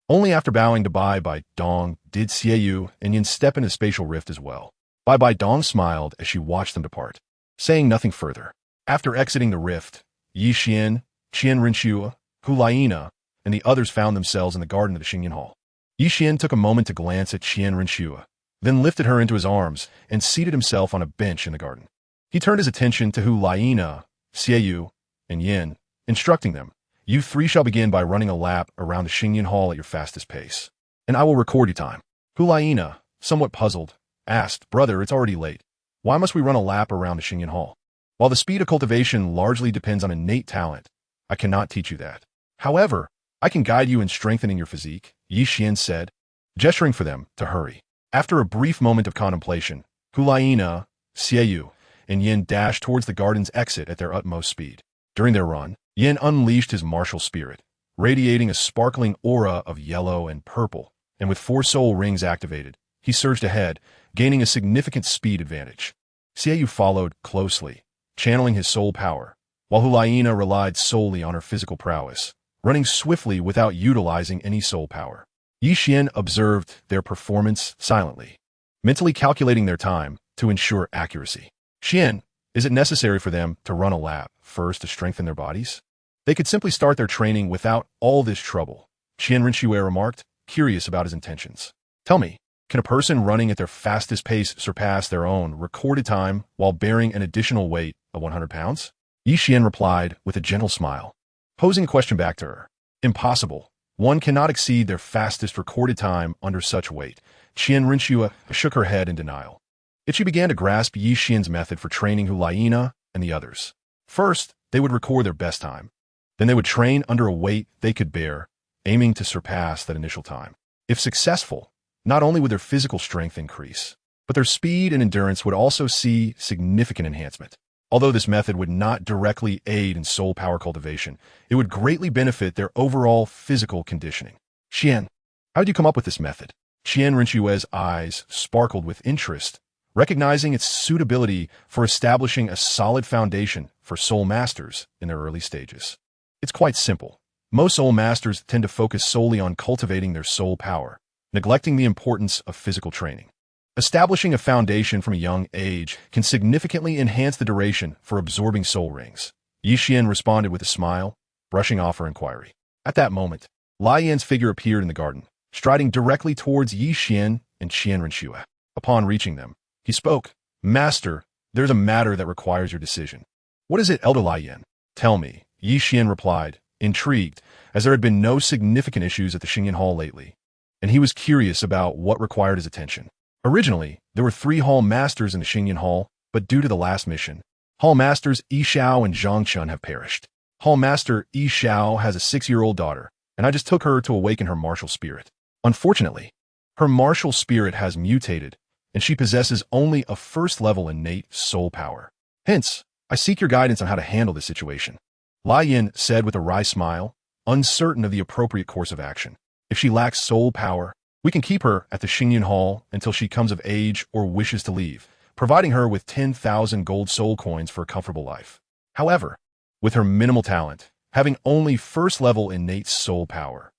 Only after bowing to BibiDong did Xiaoyu and Yin step into the spatial rift as well. BibiDong smiled as she watched them depart, saying nothing further. After exiting the rift, Yi Qian, Qian Renshue, Hulaina, and the others found themselves in the garden of the Xingyan Hall. Yi Qian took a moment to glance at Qian Renshue, then lifted her into his arms and seated himself on a bench in the garden. He turned his attention to Hulaina, Xiaoyu, and Yin, instructing them, "You three shall begin by running a lap around the Xingyan Hall at your fastest pace, and I will record your time." Hulaina, somewhat puzzled, asked, "Brother, it's already late. Why must we run a lap around the Xingyan Hall? While the speed of cultivation largely depends on innate talent, I cannot teach you that. However, I can guide you in strengthening your physique," Yi Qian said, gesturing for them to hurry. After a brief moment of contemplation, Hulaina, Xiaoyu, and Yin dashed towards the garden's exit at their utmost speed. During their run, Yin unleashed his martial spirit, radiating a sparkling aura of yellow and purple, and with 4 soul rings activated, he surged ahead, gaining a significant speed advantage. Xiaoyu followed closely, channeling his soul power, while Hulaina relied solely on her physical prowess, running swiftly without utilizing any soul power. Yi Qian observed their performance silently, mentally calculating their time to ensure accuracy. "Qian, is it necessary for them to run a lap first to strengthen their bodies? They could simply start their training without all this trouble," Qian Renshue remarked, curious about his intentions. "Tell me, can a person running at their fastest pace surpass their own recorded time while bearing an additional weight of 100 pounds? Yi Qian replied with a gentle smile, posing a question back to her. "Impossible. One cannot exceed their fastest recorded time under such weight." Qian Renshue shook her head in denial. Yet she began to grasp Yi Qian's method for training Hulaina and the others. First, they would record their best time. Then they would train under a weight they could bear, aiming to surpass that initial time. If successful, not only would their physical strength increase, but their speed and endurance would also see significant enhancement. Although this method would not directly aid in soul power cultivation, it would greatly benefit their overall physical conditioning. "Qian, how did you come up with this method?" Qian Renshue's eyes sparkled with interest, recognizing its suitability for establishing a solid foundation for soul masters in their early stages. "It's quite simple. Most soul masters tend to focus solely on cultivating their soul power, neglecting the importance of physical training. Establishing a foundation from a young age can significantly enhance the duration for absorbing soul rings." Yi Qian responded with a smile, brushing off her inquiry. At that moment, Lai Yan's figure appeared in the garden, striding directly towards Yi Qian and Qian Renshue. Upon reaching them, he spoke, "Master, there's a matter that requires your decision." "What is it, Elder Lai Yan?" "Tell me," Yi Qian replied, intrigued, as there had been no significant issues at the Xingyan Hall lately, and he was curious about what required his attention. Originally, there were 3 Hall Masters in the Xingyan Hall, but due to the last mission, Hall Masters Yi Xiao and Zhang Chun have perished. Hall Master Yi Xiao has a 6-year-old daughter, and I just took her to awaken her martial spirit. Unfortunately, her martial spirit has mutated, and she possesses only a first-level innate soul power. Hence, I seek your guidance on how to handle this situation." Lai Yin said with a wry smile, uncertain of the appropriate course of action. "If she lacks soul power, we can keep her at the Xingyan Hall until she comes of age or wishes to leave, providing her with 10,000 gold soul coins for a comfortable life. However, with her minimal talent, having only first-level innate soul power,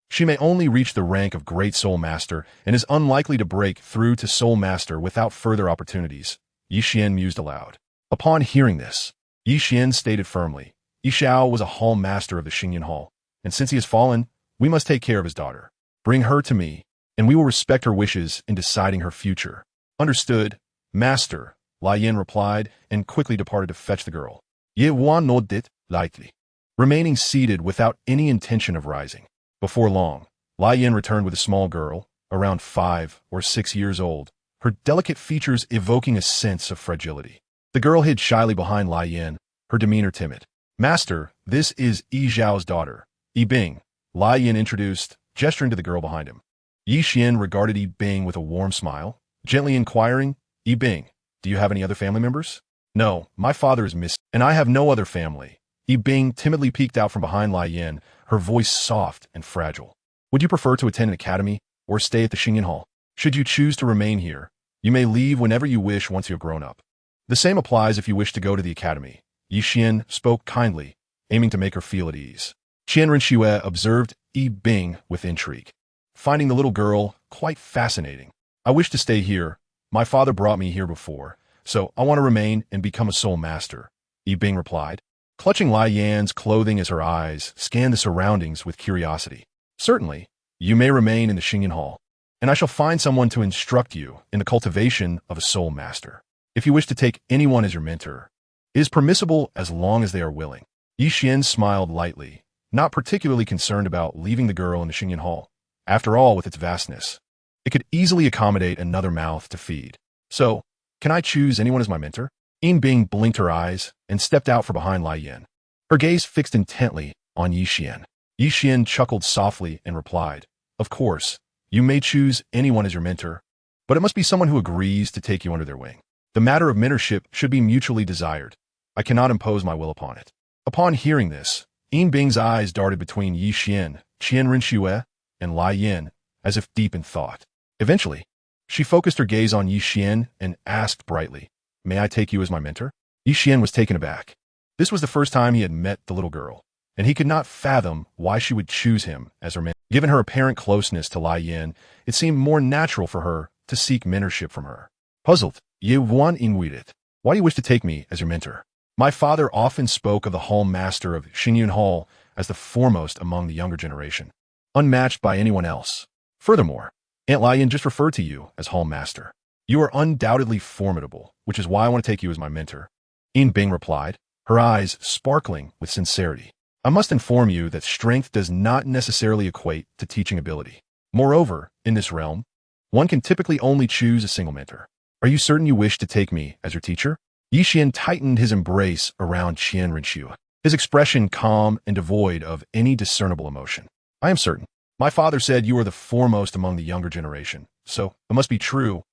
she may only reach the rank of Great Soul Master and is unlikely to break through to Soul Master without further opportunities," Yi Qian mused aloud. Upon hearing this, Yi Qian stated firmly, "Yi Xiao was a Hall Master of the Xingyan Hall, and since he has fallen, we must take care of his daughter. Bring her to me, and we will respect her wishes in deciding her future." "Understood, Master," Lai Yin replied, and quickly departed to fetch the girl. Ye Wan nodded it lightly, remaining seated without any intention of rising. Before long, Lai Yin returned with a small girl, around 5 or 6 years old, her delicate features evoking a sense of fragility. The girl hid shyly behind Lai Yin, her demeanor timid. "Master, this is Yi Zhao's daughter, Yi Bing," Lai Yin introduced, gesturing to the girl behind him. Yi Qian regarded Yi Bing with a warm smile, gently inquiring, "Yi Bing, do you have any other family members?" "No, my father is missing, and I have no other family." Yi Bing timidly peeked out from behind Lai Yin, her voice soft and fragile. "Would you prefer to attend an academy or stay at the Xingyan Hall? Should you choose to remain here, you may leave whenever you wish once you're grown up." The same applies if you wish to go to the academy. Qian spoke kindly, aiming to make her feel at ease. Qian Renxue observed Bing with intrigue, finding the little girl quite fascinating. I wish to stay here. My father brought me here before, so I want to remain and become a soul master, Bing replied, clutching Lai Yan's clothing as her eyes scanned the surroundings with curiosity. Certainly, you may remain in the Xingyan Hall, and I shall find someone to instruct you in the cultivation of a soul master. If you wish to take anyone as your mentor, it is permissible as long as they are willing. Qian smiled lightly, not particularly concerned about leaving the girl in the Xingyan Hall. After all, with its vastness, it could easily accommodate another mouth to feed. So, can I choose anyone as my mentor? Bing blinked her eyes and stepped out from behind Lai Yan, her gaze fixed intently on Qian. Qian chuckled softly and replied, "Of course, you may choose anyone as your mentor, but it must be someone who agrees to take you under their wing. The matter of mentorship should be mutually desired. I cannot impose my will upon it." Upon hearing this, Bing's eyes darted between Qian Renxue, and Lai Yan, as if deep in thought. Eventually, she focused her gaze on Qian and asked brightly, "May I take you as my mentor?" Qian was taken aback. This was the first time he had met the little girl, and he could not fathom why she would choose him as her mentor. Given her apparent closeness to Lai Yan, it seemed more natural for her to seek mentorship from her. Puzzled, Ye Wan inquired, "Why do you wish to take me as your mentor?" My father often spoke of the hall master of Xingyan Hall as the foremost among the younger generation, unmatched by anyone else. Furthermore, Aunt Lai Yan just referred to you as hall master. You are undoubtedly formidable, which is why I want to take you as my mentor. Bing replied, her eyes sparkling with sincerity. I must inform you that strength does not necessarily equate to teaching ability. Moreover, in this realm, one can typically only choose a single mentor. Are you certain you wish to take me as your teacher? Qian tightened his embrace around Qian Renxue, his expression calm and devoid of any discernible emotion. I am certain. My father said you are the foremost among the younger generation, so it must be true.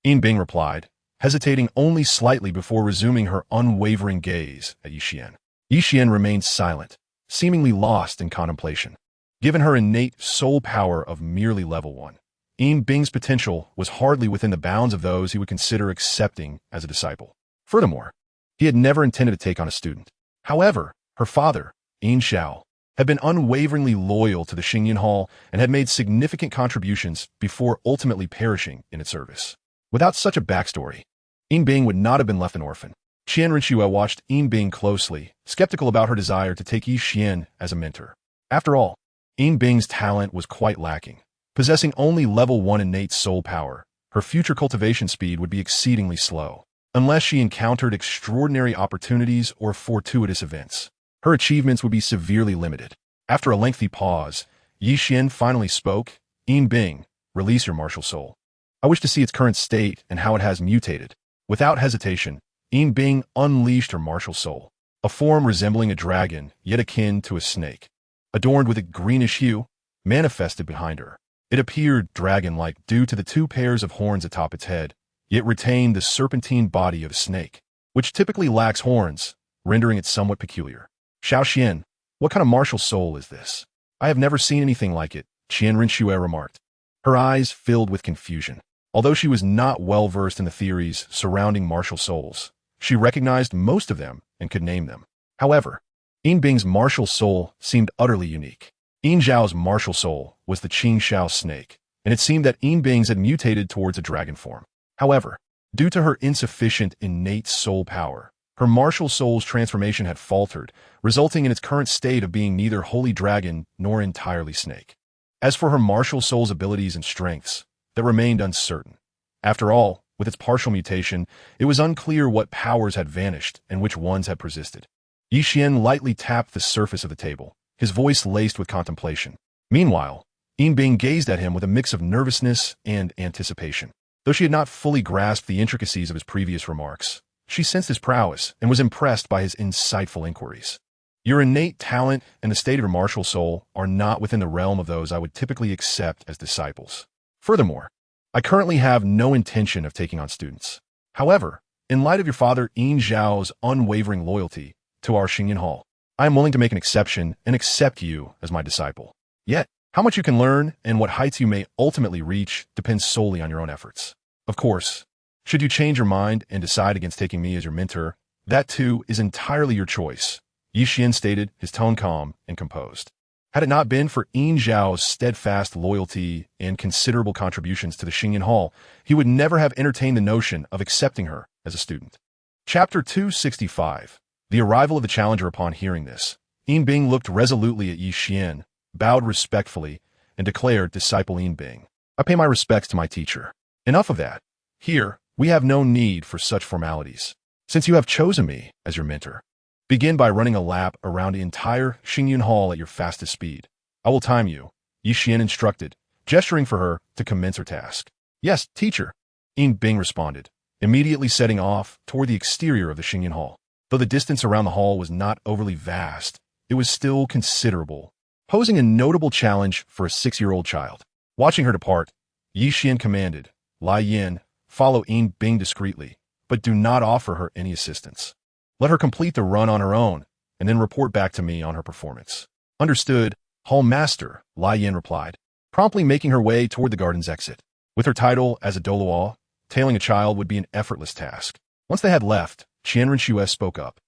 Bing replied, hesitating only slightly before resuming her unwavering gaze at Qian. Qian remained silent, seemingly lost in contemplation. Given her innate soul power of merely level 1, Bing's potential was hardly within the bounds of those he would consider accepting as a disciple. Furthermore, he had never intended to take on a student. However, her father, Xiao, had been unwaveringly loyal to the Xingyan Hall and had made significant contributions before ultimately perishing in its service. Without such a backstory, Bing would not have been left an orphan. Qian Renxue watched Bing closely, skeptical about her desire to take Qian as a mentor. After all, Bing's talent was quite lacking. Possessing only level 1 innate soul power, her future cultivation speed would be exceedingly slow, unless she encountered extraordinary opportunities or fortuitous events. Her achievements would be severely limited. After a lengthy pause, Qian finally spoke, Bing, release your martial soul. I wish to see its current state and how it has mutated. Without hesitation, Bing unleashed her martial soul, a form resembling a dragon, yet akin to a snake, adorned with a greenish hue, manifested behind her. It appeared dragon-like due to the 2 pairs of horns atop its head, yet retained the serpentine body of a snake, which typically lacks horns, rendering it somewhat peculiar. Xiaoxian, what kind of martial soul is this? I have never seen anything like it, Qian Renxue remarked, her eyes filled with confusion. Although she was not well versed in the theories surrounding martial souls, she recognized most of them and could name them. However, Bing's martial soul seemed utterly unique. Zhao's martial soul was the Qingxiao snake, and it seemed that Bing's had mutated towards a dragon form. However, due to her insufficient innate soul power, her martial soul's transformation had faltered, resulting in its current state of being neither wholly dragon nor entirely snake. As for her martial soul's abilities and strengths, that remained uncertain. After all, with its partial mutation, it was unclear what powers had vanished and which ones had persisted. Qian lightly tapped the surface of the table, his voice laced with contemplation. Meanwhile, Bing gazed at him with a mix of nervousness and anticipation. Though she had not fully grasped the intricacies of his previous remarks, she sensed his prowess and was impressed by his insightful inquiries. Your innate talent and the state of your martial soul are not within the realm of those I would typically accept as disciples. Furthermore, I currently have no intention of taking on students. However, in light of your father Zhao's unwavering loyalty to our Xingyan Hall, I am willing to make an exception and accept you as my disciple. Yet, how much you can learn and what heights you may ultimately reach depends solely on your own efforts. Of course, Should you change your mind and decide against taking me as your mentor, that too is entirely your choice, Yi Qian stated, his tone calm and composed. Had it not been for Yin Zhao's steadfast loyalty and considerable contributions to the Xingyan Hall, he would never have entertained the notion of accepting her as a student. Chapter 265. The arrival of the challenger. Upon hearing this, Yin Bing looked resolutely at Yi Qian, bowed respectfully, and declared, Disciple Yin Bing, I pay my respects to my teacher. Enough of that. Here, we have no need for such formalities. Since you have chosen me as your mentor, begin by running a lap around the entire Xingyan Hall at your fastest speed. I will time you, Yi Qian instructed, gesturing for her to commence her task. Yes, teacher, Yin Bing responded, immediately setting off toward the exterior of the Xingyan Hall. Though the distance around the hall was not overly vast, it was still considerable, posing a notable challenge for a 6-year-old child. Watching her depart, Yi Qian commanded, Lai Yin, follow Yin Bing discreetly, but do not offer her any assistance. Let her complete the run on her own, and then report back to me on her performance. Understood, Hall Master, Lai Yin replied, promptly making her way toward the garden's exit. With her title as a Douluo, tailing a child would be an effortless task. Once they had left, Qian Renxue spoke up.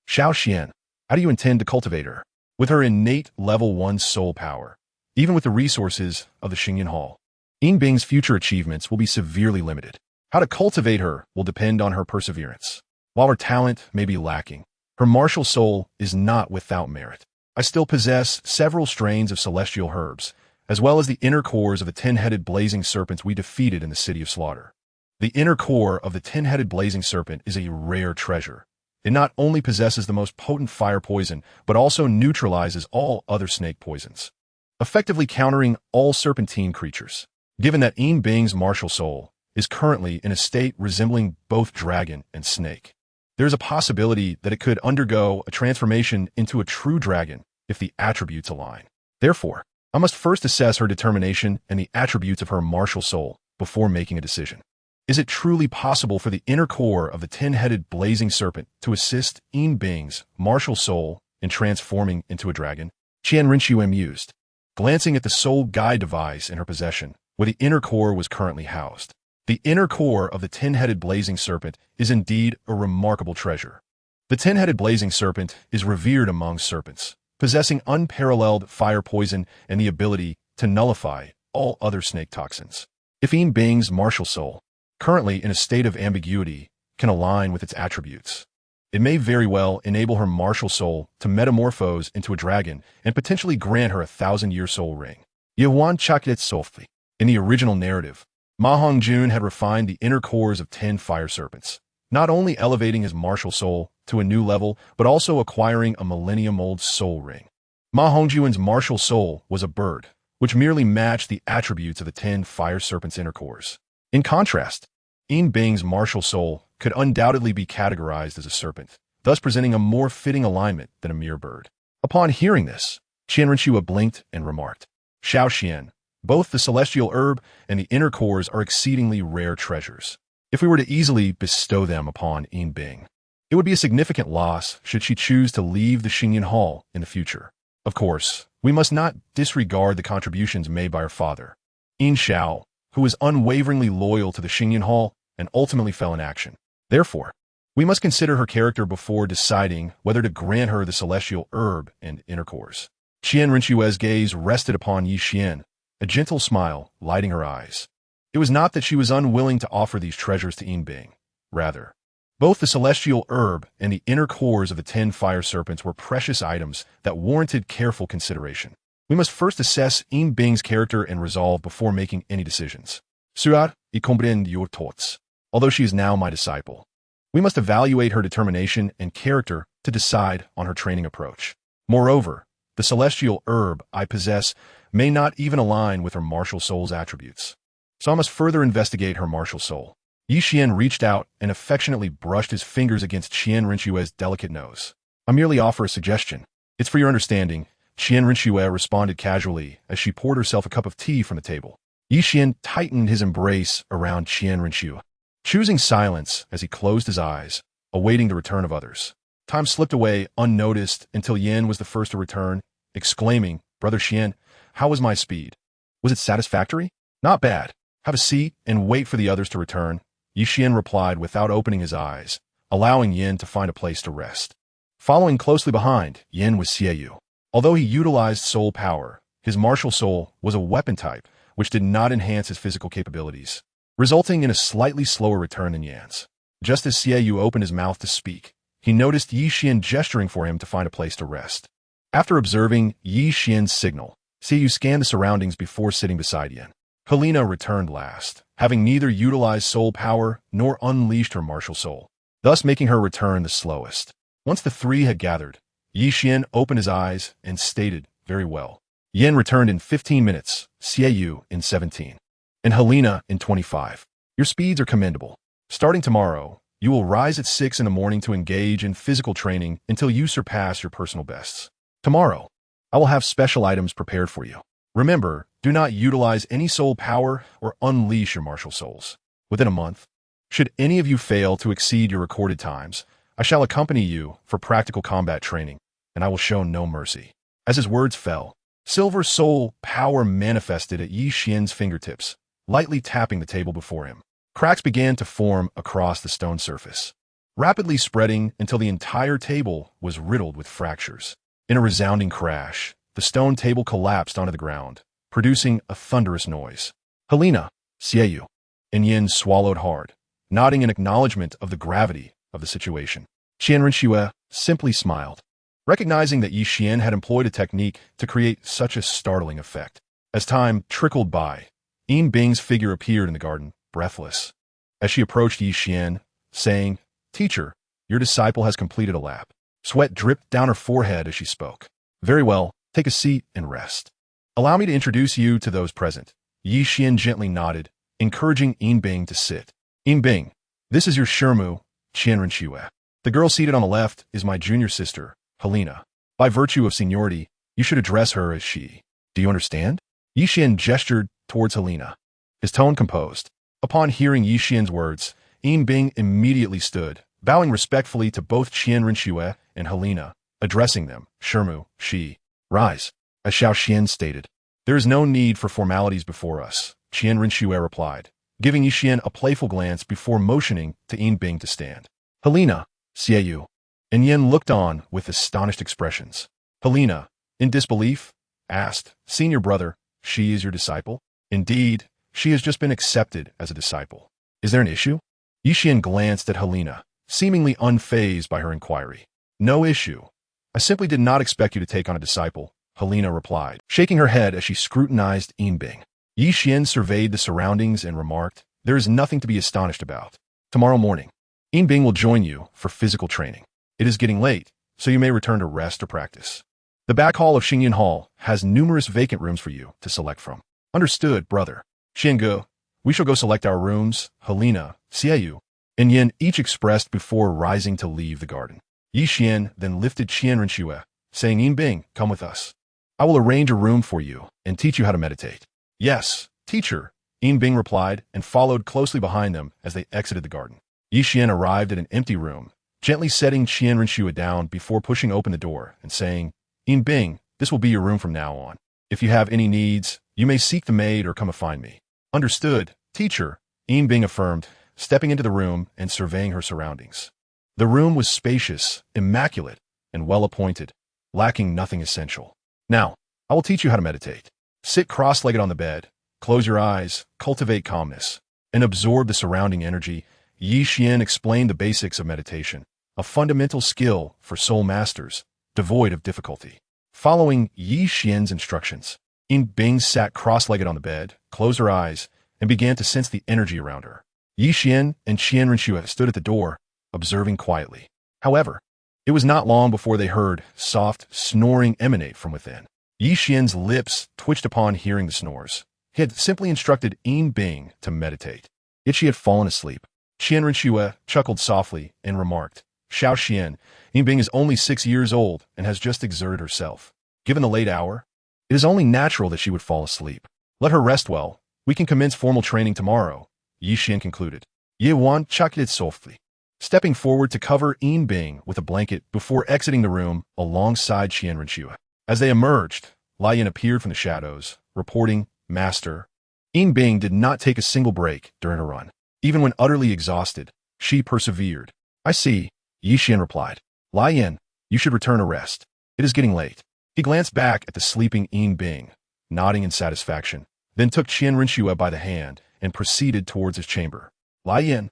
Xiao Qian, how do you intend to cultivate her? With her innate level 1 soul power, even with the resources of the Xingyan Hall, Yin Bing's future achievements will be severely limited. How to cultivate her will depend on her perseverance. While her talent may be lacking, her martial soul is not without merit. I still possess several strains of celestial herbs, as well as the inner cores of the 10-headed blazing serpents we defeated in the City of Slaughter. The inner core of the 10-headed blazing serpent is a rare treasure. It not only possesses the most potent fire poison, but also neutralizes all other snake poisons, effectively countering all serpentine creatures. Given that Yin Bing's martial soul is currently in a state resembling both dragon and snake, there is a possibility that it could undergo a transformation into a true dragon if the attributes align. Therefore, I must first assess her determination and the attributes of her martial soul before making a decision. Is it truly possible for the inner core of the 10-headed blazing serpent to assist Yin Bing's martial soul in transforming into a dragon? Qian Renxue mused, glancing at the soul guide device in her possession, where the inner core was currently housed. The inner core of the 10-headed blazing serpent is indeed a remarkable treasure. The 10-headed blazing serpent is revered among serpents, possessing unparalleled fire poison and the ability to nullify all other snake toxins. If Yin Bing's martial soul, currently in a state of ambiguity, can align with its attributes, it may very well enable her martial soul to metamorphose into a dragon and potentially grant her a 1,000-year soul ring. Yuan Chaklet Sofi. In the original narrative, Ma Hongjun had refined the inner cores of 10 fire serpents, not only elevating his martial soul to a new level, but also acquiring a millennium-old soul ring. Ma Hongjun's martial soul was a bird, which merely matched the attributes of the 10 fire serpents' inner cores. In contrast, Yin Bing's martial soul could undoubtedly be categorized as a serpent, thus presenting a more fitting alignment than a mere bird. Upon hearing this, Qian Renxue blinked and remarked, Xiao Qian, both the celestial herb and the inner cores are exceedingly rare treasures. If we were to easily bestow them upon Yin Bing, it would be a significant loss should she choose to leave the Xingyan Hall in the future. Of course, we must not disregard the contributions made by her father, Yin Xiao, who was unwaveringly loyal to the Xingyan Hall and ultimately fell in action. Therefore, we must consider her character before deciding whether to grant her the celestial herb and inner cores. Qian Renxue's gaze rested upon Yi Qian, a gentle smile lighting her eyes. It was not that she was unwilling to offer these treasures to Yin Bing. Rather, both the celestial herb and the inner cores of the 10 fire serpents were precious items that warranted careful consideration. We must first assess Yin Bing's character and resolve before making any decisions. Suat, y comprende your thoughts. Although she is now my disciple, we must evaluate her determination and character to decide on her training approach. Moreover, the celestial herb I possess may not even align with her martial soul's attributes. So I must further investigate her martial soul. Yi Qian reached out and affectionately brushed his fingers against Qian Renxue's delicate nose. I merely offer a suggestion. It's for your understanding, Qian Renxue responded casually as she poured herself a cup of tea from the table. Yi Qian tightened his embrace around Qian Renxue, choosing silence as he closed his eyes, awaiting the return of others. Time slipped away unnoticed until Yin was the first to return, exclaiming, Brother Qian, how was my speed? Was it satisfactory? Not bad. Have a seat and wait for the others to return, Qian replied without opening his eyes, allowing Yin to find a place to rest. Following closely behind, Yin was Xieyu. Although he utilized soul power, his martial soul was a weapon type, which did not enhance his physical capabilities, resulting in a slightly slower return than Yan's. Just as Xieyu opened his mouth to speak, he noticed Qian gesturing for him to find a place to rest. After observing Qian's signal, Xieyu scanned the surroundings before sitting beside Yin. Helena returned last, having neither utilized soul power nor unleashed her martial soul, thus making her return the slowest. Once the three had gathered, Qian opened his eyes and stated, "Very well." Yin returned in 15 minutes, Xieyu in 17, and Helena in 25. Your speeds are commendable. Starting tomorrow, you will rise at 6 in the morning to engage in physical training until you surpass your personal bests. Tomorrow, I will have special items prepared for you. Remember, do not utilize any soul power or unleash your martial souls. Within a month, should any of you fail to exceed your recorded times, I shall accompany you for practical combat training, and I will show no mercy. As his words fell, silver soul power manifested at Qian's fingertips, lightly tapping the table before him. Cracks began to form across the stone surface, rapidly spreading until the entire table was riddled with fractures. In a resounding crash, the stone table collapsed onto the ground, producing a thunderous noise. Helena, Xieyu, and Yin swallowed hard, nodding in acknowledgement of the gravity of the situation. Qian Renxue simply smiled, recognizing that Qian had employed a technique to create such a startling effect. As time trickled by, Bing's figure appeared in the garden, breathless. As she approached Qian, saying, "Teacher, your disciple has completed a lap." Sweat dripped down her forehead as she spoke. "Very well, take a seat and rest. Allow me to introduce you to those present." Qian gently nodded, encouraging Bing to sit. "Bing, this is your Shermu, Qian Renxue. The girl seated on the left is my junior sister, Helena. By virtue of seniority, you should address her as she. Do you understand?" Qian gestured towards Helena, his tone composed. Upon hearing Qian's words, Bing immediately stood, bowing respectfully to both Qian Renxue and Helena, addressing them, "Shermu, she." "Rise," as Xiao Xian stated. "There is no need for formalities before us," Qian Renxue replied, giving Qian a playful glance before motioning to Bing to stand. Helena, Xieyu, and Yin looked on with astonished expressions. Helena, in disbelief, asked, "Senior brother, she is your disciple?" "Indeed, she has just been accepted as a disciple. Is there an issue?" Qian glanced at Helena, seemingly unfazed by her inquiry. "No issue. I simply did not expect you to take on a disciple," Helena replied, shaking her head as she scrutinized Bing. Qian surveyed the surroundings and remarked, "There is nothing to be astonished about. Tomorrow morning, Bing will join you for physical training. It is getting late, so you may return to rest or practice. The back hall of Xingyan Hall has numerous vacant rooms for you to select from." "Understood, brother." "Xiangu, we shall go select our rooms," Helena, Xieyu, and Yin each expressed before rising to leave the garden. Qian then lifted Qian Renxue, saying, "Bing, come with us. I will arrange a room for you and teach you how to meditate." "Yes, teacher," Bing replied and followed closely behind them as they exited the garden. Qian arrived at an empty room, gently setting Qian Renxue down before pushing open the door and saying, "Bing, this will be your room from now on. If you have any needs, you may seek the maid or come and find me." "Understood, teacher," Bing affirmed, stepping into the room and surveying her surroundings. The room was spacious, immaculate, and well-appointed, lacking nothing essential. "Now, I will teach you how to meditate. Sit cross-legged on the bed, close your eyes, cultivate calmness, and absorb the surrounding energy." Qian explained the basics of meditation, a fundamental skill for soul masters, devoid of difficulty. Following Qian's instructions, Bing sat cross-legged on the bed, closed her eyes, and began to sense the energy around her. Qian and Qian Renxue stood at the door, observing quietly. However, it was not long before they heard soft snoring emanate from within. Qian's lips twitched upon hearing the snores. He had simply instructed Bing to meditate, yet she had fallen asleep. Qian Renxue chuckled softly and remarked, "Xiao Xian, Bing is only 6 years old and has just exerted herself. Given the late hour, it is only natural that she would fall asleep. Let her rest well. We can commence formal training tomorrow," Qian concluded. Ye Wan chuckled softly, stepping forward to cover Bing with a blanket before exiting the room alongside Qian Renxue. As they emerged, Lian appeared from the shadows, reporting, "Master." Bing did not take a single break during her run. Even when utterly exhausted, she persevered. I see, Yi Xian replied. Lie in, you should return to rest. It is getting late. He glanced back at the sleeping Yin Bing, nodding in satisfaction, then took Qian Rinxue by the hand and proceeded towards his chamber. Lai Yin,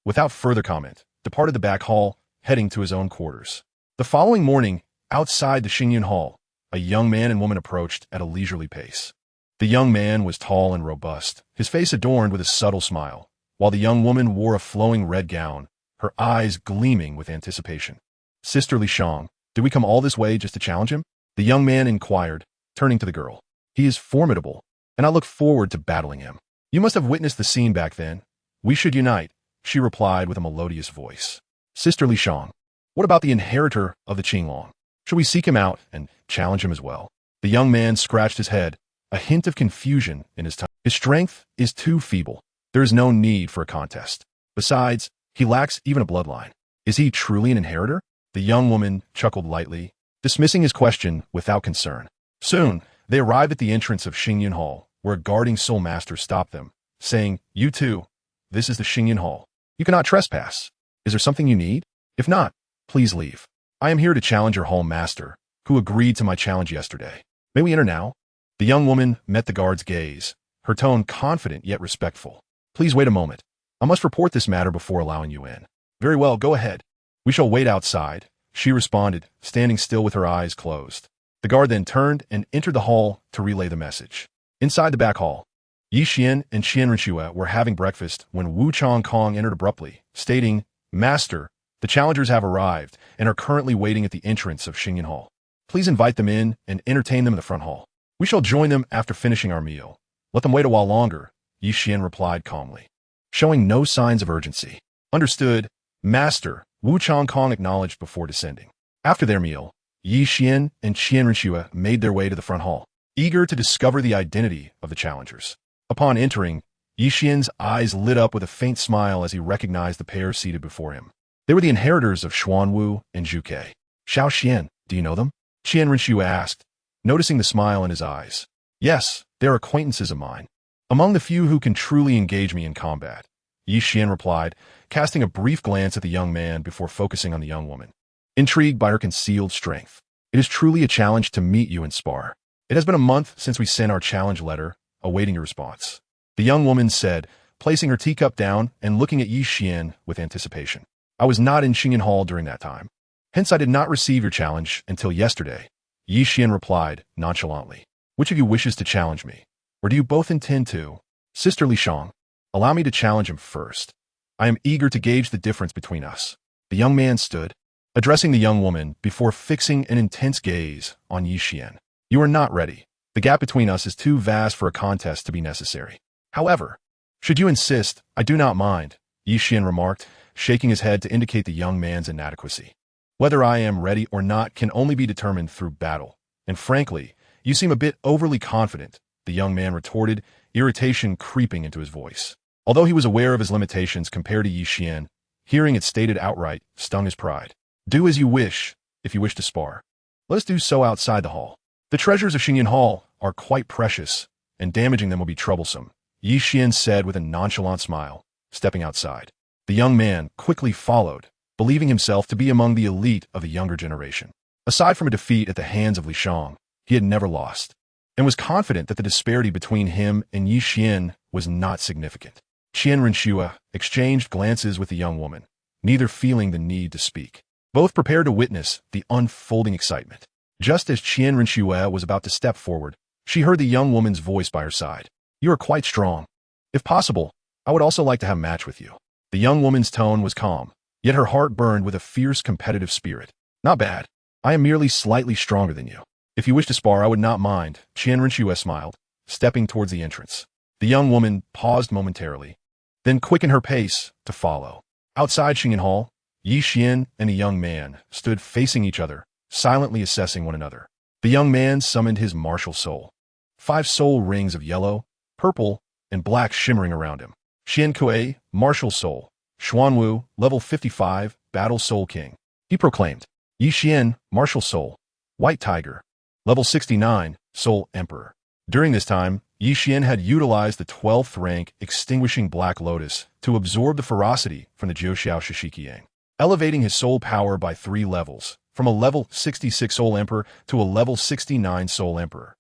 without further comment, departed the back hall, heading to his own quarters. The following morning, outside the Xingyun Hall, a young man and woman approached at a leisurely pace. The young man was tall and robust, his face adorned with a subtle smile, while the young woman wore a flowing red gown, her eyes gleaming with anticipation. Sister Li Shang, did we come all this way just to challenge him? The young man inquired, turning to the girl. He is formidable, and I look forward to battling him. You must have witnessed the scene back then. We should unite, she replied with a melodious voice. Sister Li Shang, what about the inheritor of the Qinglong? Should we seek him out and challenge him as well? The young man scratched his head, a hint of confusion in his tone. His strength is too feeble. There is no need for a contest. Besides, he lacks even a bloodline. Is he truly an inheritor? The young woman chuckled lightly, dismissing his question without concern. Soon, they arrived at the entrance of Xingyun Hall, where a guarding soul master stopped them, saying, You too, this is the Xingyun Hall. You cannot trespass. Is there something you need? If not, please leave. I am here to challenge your hall master, who agreed to my challenge yesterday. May we enter now? The young woman met the guard's gaze, her tone confident yet respectful. Please wait a moment. I must report this matter before allowing you in. Very well, go ahead. We shall wait outside, she responded, standing still with her eyes closed. The guard then turned and entered the hall to relay the message. Inside the back hall, Yi Xian and Qian Rinxue were having breakfast when Wu Chongkong entered abruptly, stating, Master, the challengers have arrived and are currently waiting at the entrance of Xingyun Hall. Please invite them in and entertain them in the front hall. We shall join them after finishing our meal. Let them wait a while longer, Yi Xian replied calmly, showing no signs of urgency. Understood, Master, Wu Chongkong acknowledged before descending. After their meal, Yi Xian and Qian Rinxue made their way to the front hall, eager to discover the identity of the challengers. Upon entering, Yi Xian's eyes lit up with a faint smile as he recognized the pair seated before him. They were the inheritors of Xuanwu and Zhuke. Xiao Xian, do you know them? Qian Rinxue asked, noticing the smile in his eyes. Yes, they're acquaintances of mine. Among the few who can truly engage me in combat, Yi Xian replied, casting a brief glance at the young man before focusing on the young woman. Intrigued by her concealed strength, it is truly a challenge to meet you and spar. It has been a month since we sent our challenge letter, awaiting your response. The young woman said, placing her teacup down and looking at Yi Xian with anticipation. I was not in Xingyun Hall during that time. Hence I did not receive your challenge until yesterday. Yi Xian replied nonchalantly. Which of you wishes to challenge me? Or do you both intend to? Sister Li Shang, allow me to challenge him first. I am eager to gauge the difference between us. The young man stood, addressing the young woman before fixing an intense gaze on Yi Xian. You are not ready. The gap between us is too vast for a contest to be necessary. However, should you insist, I do not mind, Yi Xian remarked, shaking his head to indicate the young man's inadequacy. Whether I am ready or not can only be determined through battle. And frankly, you seem a bit overly confident, the young man retorted, irritation creeping into his voice. Although he was aware of his limitations compared to Yi Xian, hearing it stated outright stung his pride. Do as you wish, if you wish to spar. Let us do so outside the hall. The treasures of Xingyun Hall are quite precious, and damaging them will be troublesome, Yi Xian said with a nonchalant smile, stepping outside. The young man quickly followed, believing himself to be among the elite of the younger generation. Aside from a defeat at the hands of Li Shang, he had never lost, and was confident that the disparity between him and Yi Xian was not significant. Qian Rinxue exchanged glances with the young woman, neither feeling the need to speak. Both prepared to witness the unfolding excitement. Just as Qian Rinxue was about to step forward, she heard the young woman's voice by her side. You are quite strong. If possible, I would also like to have a match with you. The young woman's tone was calm, yet her heart burned with a fierce competitive spirit. Not bad. I am merely slightly stronger than you. If you wish to spar, I would not mind, Qian Rinxue smiled, stepping towards the entrance. The young woman paused momentarily, then quickened her pace to follow. Outside Xingyun Hall, Yi Xian and the young man stood facing each other, silently assessing one another. The young man summoned his martial soul. 5 soul rings of yellow, purple, and black shimmering around him. Xian Kuei, martial soul. Xuanwu, level 55, battle soul king. He proclaimed. Yi Xian, martial soul. White tiger. Level 69, soul emperor. During this time, Yi Qian had utilized the 12th rank Extinguishing Black Lotus to absorb the ferocity from the Jiuxiao Shixiqiang, elevating his soul power by 3 levels, from a level 66 Soul Emperor to a level 69 Soul Emperor.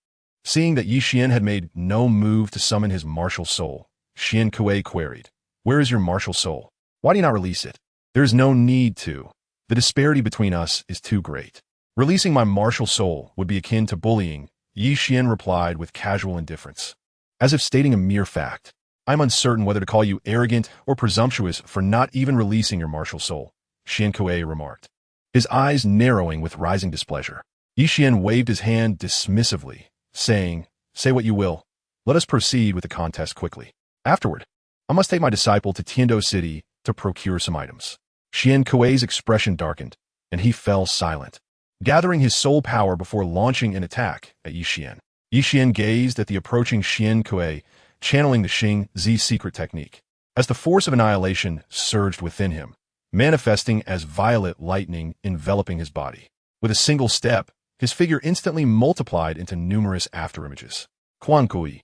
Seeing that Yi Qian had made no move to summon his martial soul, Qian Kuei queried, "Where is your martial soul? Why do you not release it?" "There is no need to. The disparity between us is too great. Releasing my martial soul would be akin to bullying," Yi Qian replied with casual indifference, as if stating a mere fact. "I'm uncertain whether to call you arrogant or presumptuous for not even releasing your martial soul," Qian Kuei remarked, his eyes narrowing with rising displeasure. Yi Qian waved his hand dismissively, saying, "Say what you will. Let us proceed with the contest quickly. Afterward, I must take my disciple to Tiando City to procure some items." Qian Kuei's expression darkened, and he fell silent, gathering his soul power before launching an attack at Yi Qian. Yi Qian gazed at the approaching Qian Kuei, channeling the Xunji secret technique, as the force of annihilation surged within him, manifesting as violet lightning enveloping his body. With a single step, his figure instantly multiplied into numerous afterimages. Quan Kui,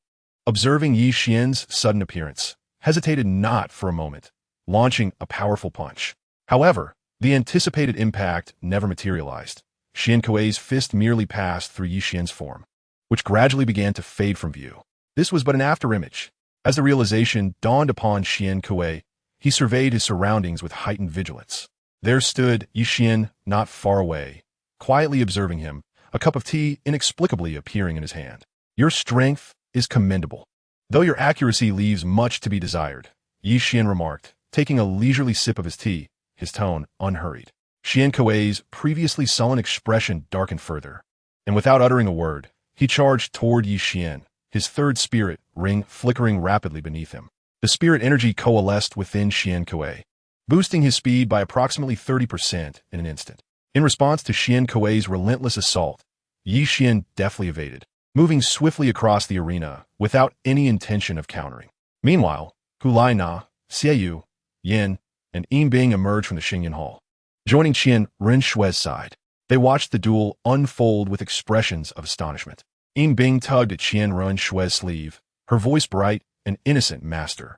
observing Yi Qian's sudden appearance, hesitated not for a moment, launching a powerful punch. However, the anticipated impact never materialized. Qian Kuei's fist merely passed through Yi Qian's form, which gradually began to fade from view. This was but an afterimage. As the realization dawned upon Qian Kuei, he surveyed his surroundings with heightened vigilance. There stood Yi Qian not far away, quietly observing him, a cup of tea inexplicably appearing in his hand. "Your strength is commendable, though your accuracy leaves much to be desired," Yi Qian remarked, taking a leisurely sip of his tea, his tone unhurried. Qian Kuei's previously sullen expression darkened further, and without uttering a word, he charged toward Yi Qian, his 3rd spirit ring flickering rapidly beneath him. The spirit energy coalesced within Qian Kuei, boosting his speed by approximately 30% in an instant. In response to Qian Kuei's relentless assault, Yi Qian deftly evaded, moving swiftly across the arena without any intention of countering. Meanwhile, Hulai Na, Xie Yin, and Bing emerged from the Xingyan Hall. Joining Qian Renshui's side, they watched the duel unfold with expressions of astonishment. Bing tugged at Qian Renshui's sleeve, her voice bright and innocent. "Master,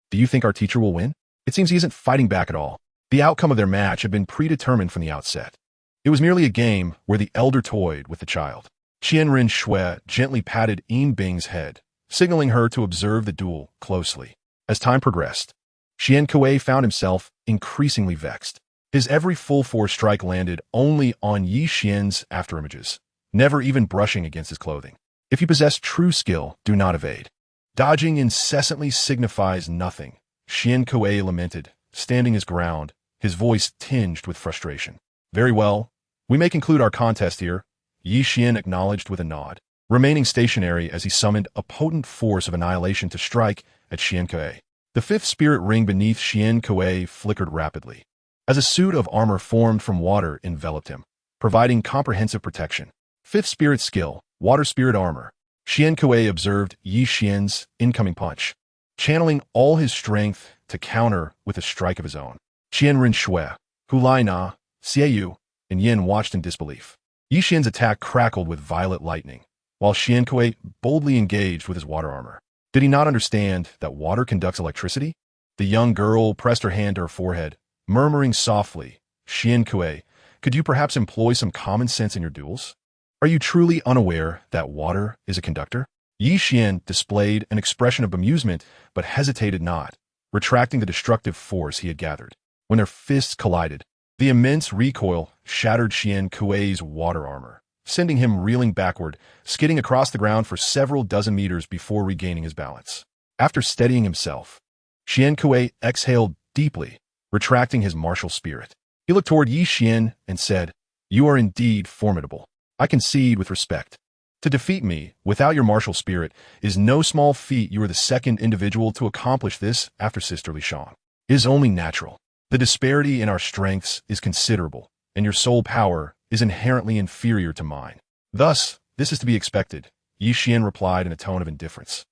do you think our teacher will win? It seems he isn't fighting back at all." The outcome of their match had been predetermined from the outset. It was merely a game where the elder toyed with the child. Qian Renshui gently patted Bing's head, signaling her to observe the duel closely. As time progressed, Qian Kuei found himself increasingly vexed. His every full-force strike landed only on Yi Qian's afterimages, never even brushing against his clothing. If you possess true skill, do not evade. Dodging incessantly signifies nothing, Qian Kuei lamented, standing his ground, his voice tinged with frustration. "Very well, we may conclude our contest here," Yi Qian acknowledged with a nod, remaining stationary as he summoned a potent force of annihilation to strike at Qian Kuei. The 5th spirit ring beneath Qian Kuei flickered rapidly, as a suit of armor formed from water enveloped him, providing comprehensive protection. 5th spirit skill, water spirit armor. Qian Kuei observed Yi Qian's incoming punch, channeling all his strength to counter with a strike of his own. Qian Renshui, Hulai Na, Xie and Yin watched in disbelief. Yi Qian's attack crackled with violet lightning, while Qian Kuei boldly engaged with his water armor. Did he not understand that water conducts electricity? The young girl pressed her hand to her forehead, murmuring softly, "Qian Kuei, could you perhaps employ some common sense in your duels? Are you truly unaware that water is a conductor?" Yi Qian displayed an expression of amusement, but hesitated not, retracting the destructive force he had gathered. When their fists collided, the immense recoil shattered Qian Kuei's water armor, sending him reeling backward, skidding across the ground for several dozen meters before regaining his balance. After steadying himself, Qian Kuei exhaled deeply, retracting his martial spirit. He looked toward Yi Qian and said, "You are indeed formidable. I concede with respect. To defeat me without your martial spirit is no small feat. You are the 2nd individual to accomplish this after Sister Li Shang. It is only natural. The disparity in our strengths is considerable, and your soul power is inherently inferior to mine. Thus, this is to be expected," Yi Qian replied in a tone of indifference,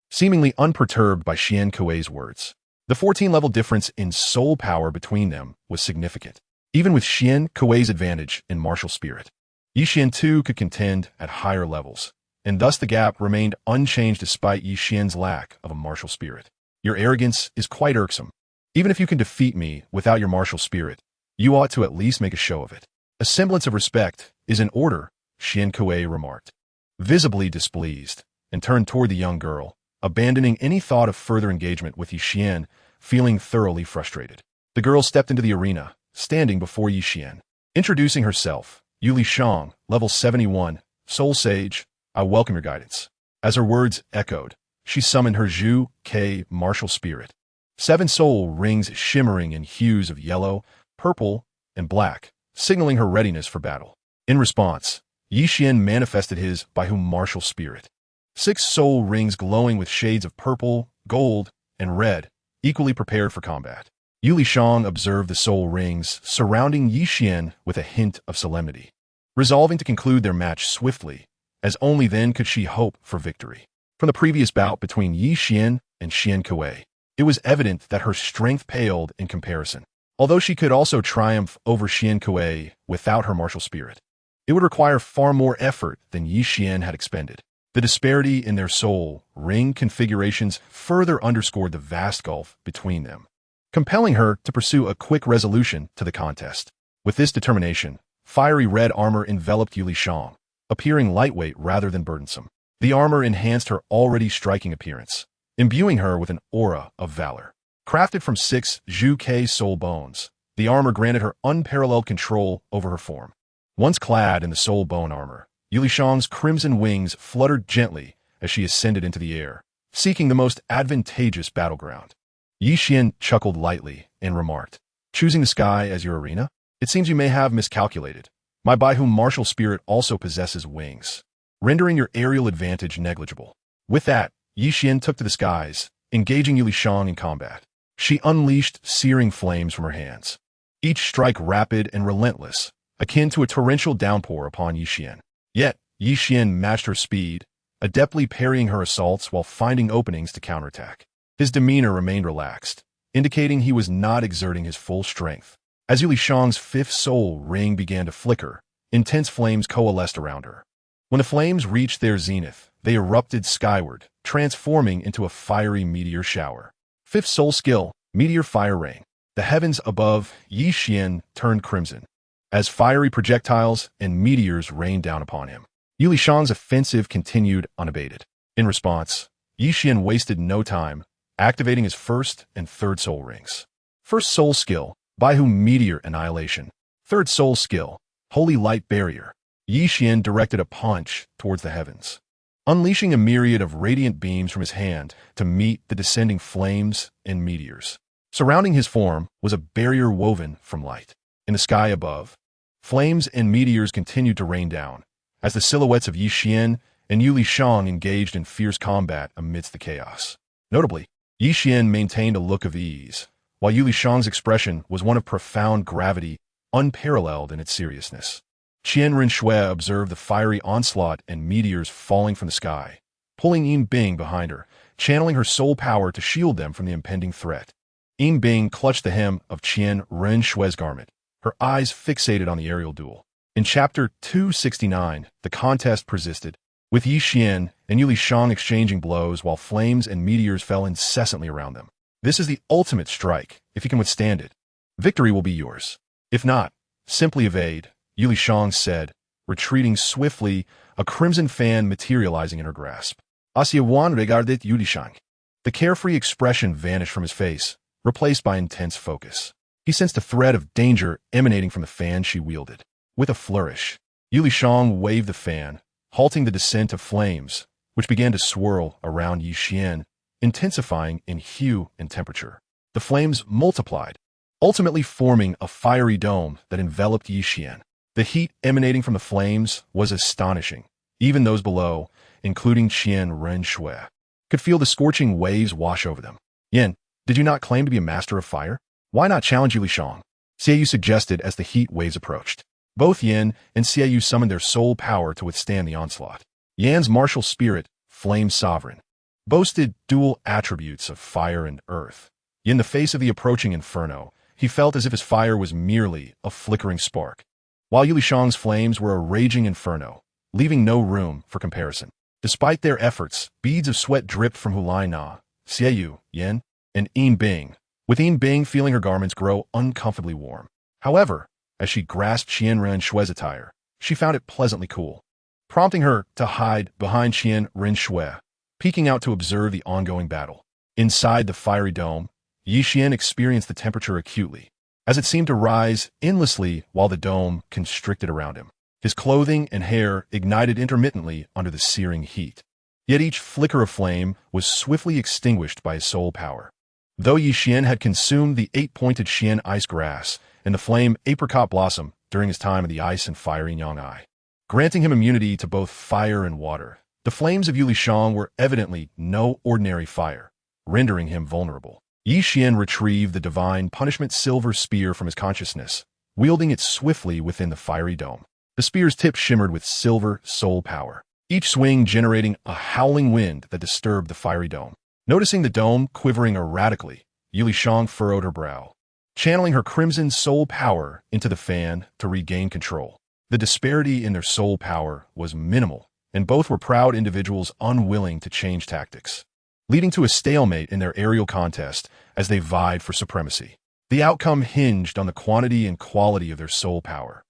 seemingly unperturbed by Qian Kuei's words. The 14-level difference in soul power between them was significant, even with Qian Kuei's advantage in martial spirit. Yi Qian too could contend at higher levels, and thus the gap remained unchanged despite Yi Xian's lack of a martial spirit. Your arrogance is quite irksome. Even if you can defeat me without your martial spirit, you ought to at least make a show of it. A semblance of respect is in order, Qian Kuei remarked, visibly displeased, and turned toward the young girl, abandoning any thought of further engagement with Yi Xian, feeling thoroughly frustrated. The girl stepped into the arena, standing before Yi Xian. Introducing herself, Yu Lishang, level 71, Soul Sage, I welcome your guidance. As her words echoed, she summoned her Zhu Ke martial spirit. 7 soul rings shimmering in hues of yellow, purple, and black, signaling her readiness for battle. In response, Yi Xian manifested his Baihu martial spirit. 6 soul rings glowing with shades of purple, gold, and red, equally prepared for combat. Yu Lishang observed the soul rings surrounding Yi Xian with a hint of solemnity, resolving to conclude their match swiftly, as only then could she hope for victory. From the previous bout between Yi Xian and Qian Kuei, it was evident that her strength paled in comparison. Although she could also triumph over Qian Kuei without her martial spirit, it would require far more effort than Yi Xian had expended. The disparity in their soul ring configurations further underscored the vast gulf between them, compelling her to pursue a quick resolution to the contest. With this determination, fiery red armor enveloped Yu Lishang, appearing lightweight rather than burdensome. The armor enhanced her already striking appearance, imbuing her with an aura of valor. Crafted from 6 Zhu Ke soul bones, the armor granted her unparalleled control over her form. Once clad in the soul bone armor, Yu Lishang's crimson wings fluttered gently as she ascended into the air, seeking the most advantageous battleground. Yi Xian chuckled lightly and remarked, choosing the sky as your arena? It seems you may have miscalculated. My Baihu martial spirit also possesses wings, rendering your aerial advantage negligible. With that, Yi Xian took to the skies, engaging Yu Lishang in combat. She unleashed searing flames from her hands, each strike rapid and relentless, akin to a torrential downpour upon Yi Xian. Yet, Yi Xian matched her speed, adeptly parrying her assaults while finding openings to counterattack. His demeanor remained relaxed, indicating he was not exerting his full strength. As Yu Lishang's 5th soul ring began to flicker, intense flames coalesced around her. When the flames reached their zenith, they erupted skyward, transforming into a fiery meteor shower. 5th soul skill, Meteor Fire Rain. The heavens above Yi Xian turned crimson, as fiery projectiles and meteors rained down upon him. Yu Lishang's offensive continued unabated. In response, Yi Xian wasted no time, activating his 1st and 3rd soul rings. 1st soul skill, Baihu Meteor Annihilation. 3rd soul skill, Holy Light Barrier. Yi Xian directed a punch towards the heavens, unleashing a myriad of radiant beams from his hand to meet the descending flames and meteors. Surrounding his form was a barrier woven from light. In the sky above, flames and meteors continued to rain down, as the silhouettes of Yi Xian and Yu Lishang engaged in fierce combat amidst the chaos. Notably, Yi Xian maintained a look of ease, while Yu Lishang's expression was one of profound gravity, unparalleled in its seriousness. Qian Rinxue observed the fiery onslaught and meteors falling from the sky, pulling Yin Bing behind her, channeling her soul power to shield them from the impending threat. Yin Bing clutched the hem of Qian Rinxue's garment, her eyes fixated on the aerial duel. In Chapter 269, the contest persisted, with Yi Xian and Yu Lishang exchanging blows while flames and meteors fell incessantly around them. This is the ultimate strike. If you can withstand it, victory will be yours. If not, simply evade, Yu Lishang said, retreating swiftly, a crimson fan materializing in her grasp. Xia Wan regarded Yu Lishang. The carefree expression vanished from his face, replaced by intense focus. He sensed a threat of danger emanating from the fan she wielded. With a flourish, Yu Lishang waved the fan, halting the descent of flames, which began to swirl around Yi Xian, intensifying in hue and temperature. The flames multiplied, ultimately forming a fiery dome that enveloped Yi Xian. The heat emanating from the flames was astonishing. Even those below, including Qian Renxue, could feel the scorching waves wash over them. Yin, did you not claim to be a master of fire? Why not challenge Yu Lishang? Xiaoyu suggested as the heat waves approached. Both Yin and Xiaoyu summoned their soul power to withstand the onslaught. Yan's martial spirit, Flame Sovereign, boasted dual attributes of fire and earth. In the face of the approaching inferno, he felt as if his fire was merely a flickering spark, while Yu Lishang's flames were a raging inferno, leaving no room for comparison. Despite their efforts, beads of sweat dripped from Hulai Na, Xieyu, Yin, and Yin Bing, with Yin Bing feeling her garments grow uncomfortably warm. However, as she grasped Qian Renshue's attire, she found it pleasantly cool, prompting her to hide behind Qian Renshue, peeking out to observe the ongoing battle. Inside the fiery dome, Yi Xian experienced the temperature acutely, as it seemed to rise endlessly while the dome constricted around him. His clothing and hair ignited intermittently under the searing heat. Yet each flicker of flame was swiftly extinguished by his soul power. Though Yi Xian had consumed the 8-pointed Qian ice grass and the flame apricot blossom during his time in the ice and fiery Nyang'ai, granting him immunity to both fire and water, the flames of Yulishang were evidently no ordinary fire, rendering him vulnerable. Yi Xian retrieved the divine punishment silver spear from his consciousness, wielding it swiftly within the fiery dome. The spear's tip shimmered with silver soul power, each swing generating a howling wind that disturbed the fiery dome. Noticing the dome quivering erratically, Yulishang furrowed her brow, channeling her crimson soul power into the fan to regain control. The disparity in their soul power was minimal, and both were proud individuals unwilling to change tactics, leading to a stalemate in their aerial contest as they vied for supremacy. The outcome hinged on the quantity and quality of their soul power.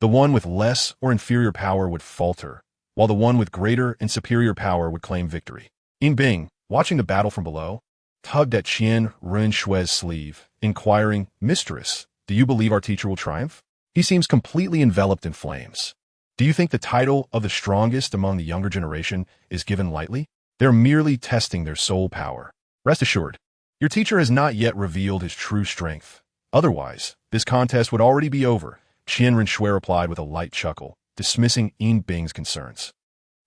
The one with less or inferior power would falter, while the one with greater and superior power would claim victory. Yin Bing, watching the battle from below, tugged at Qian Renshue's sleeve, inquiring, "Mistress, do you believe our teacher will triumph? He seems completely enveloped in flames. Do you think the title of the strongest among the younger generation is given lightly? They're merely testing their soul power. Rest assured, your teacher has not yet revealed his true strength. Otherwise, this contest would already be over." Qian Renshue replied with a light chuckle, dismissing Yin Bing's concerns.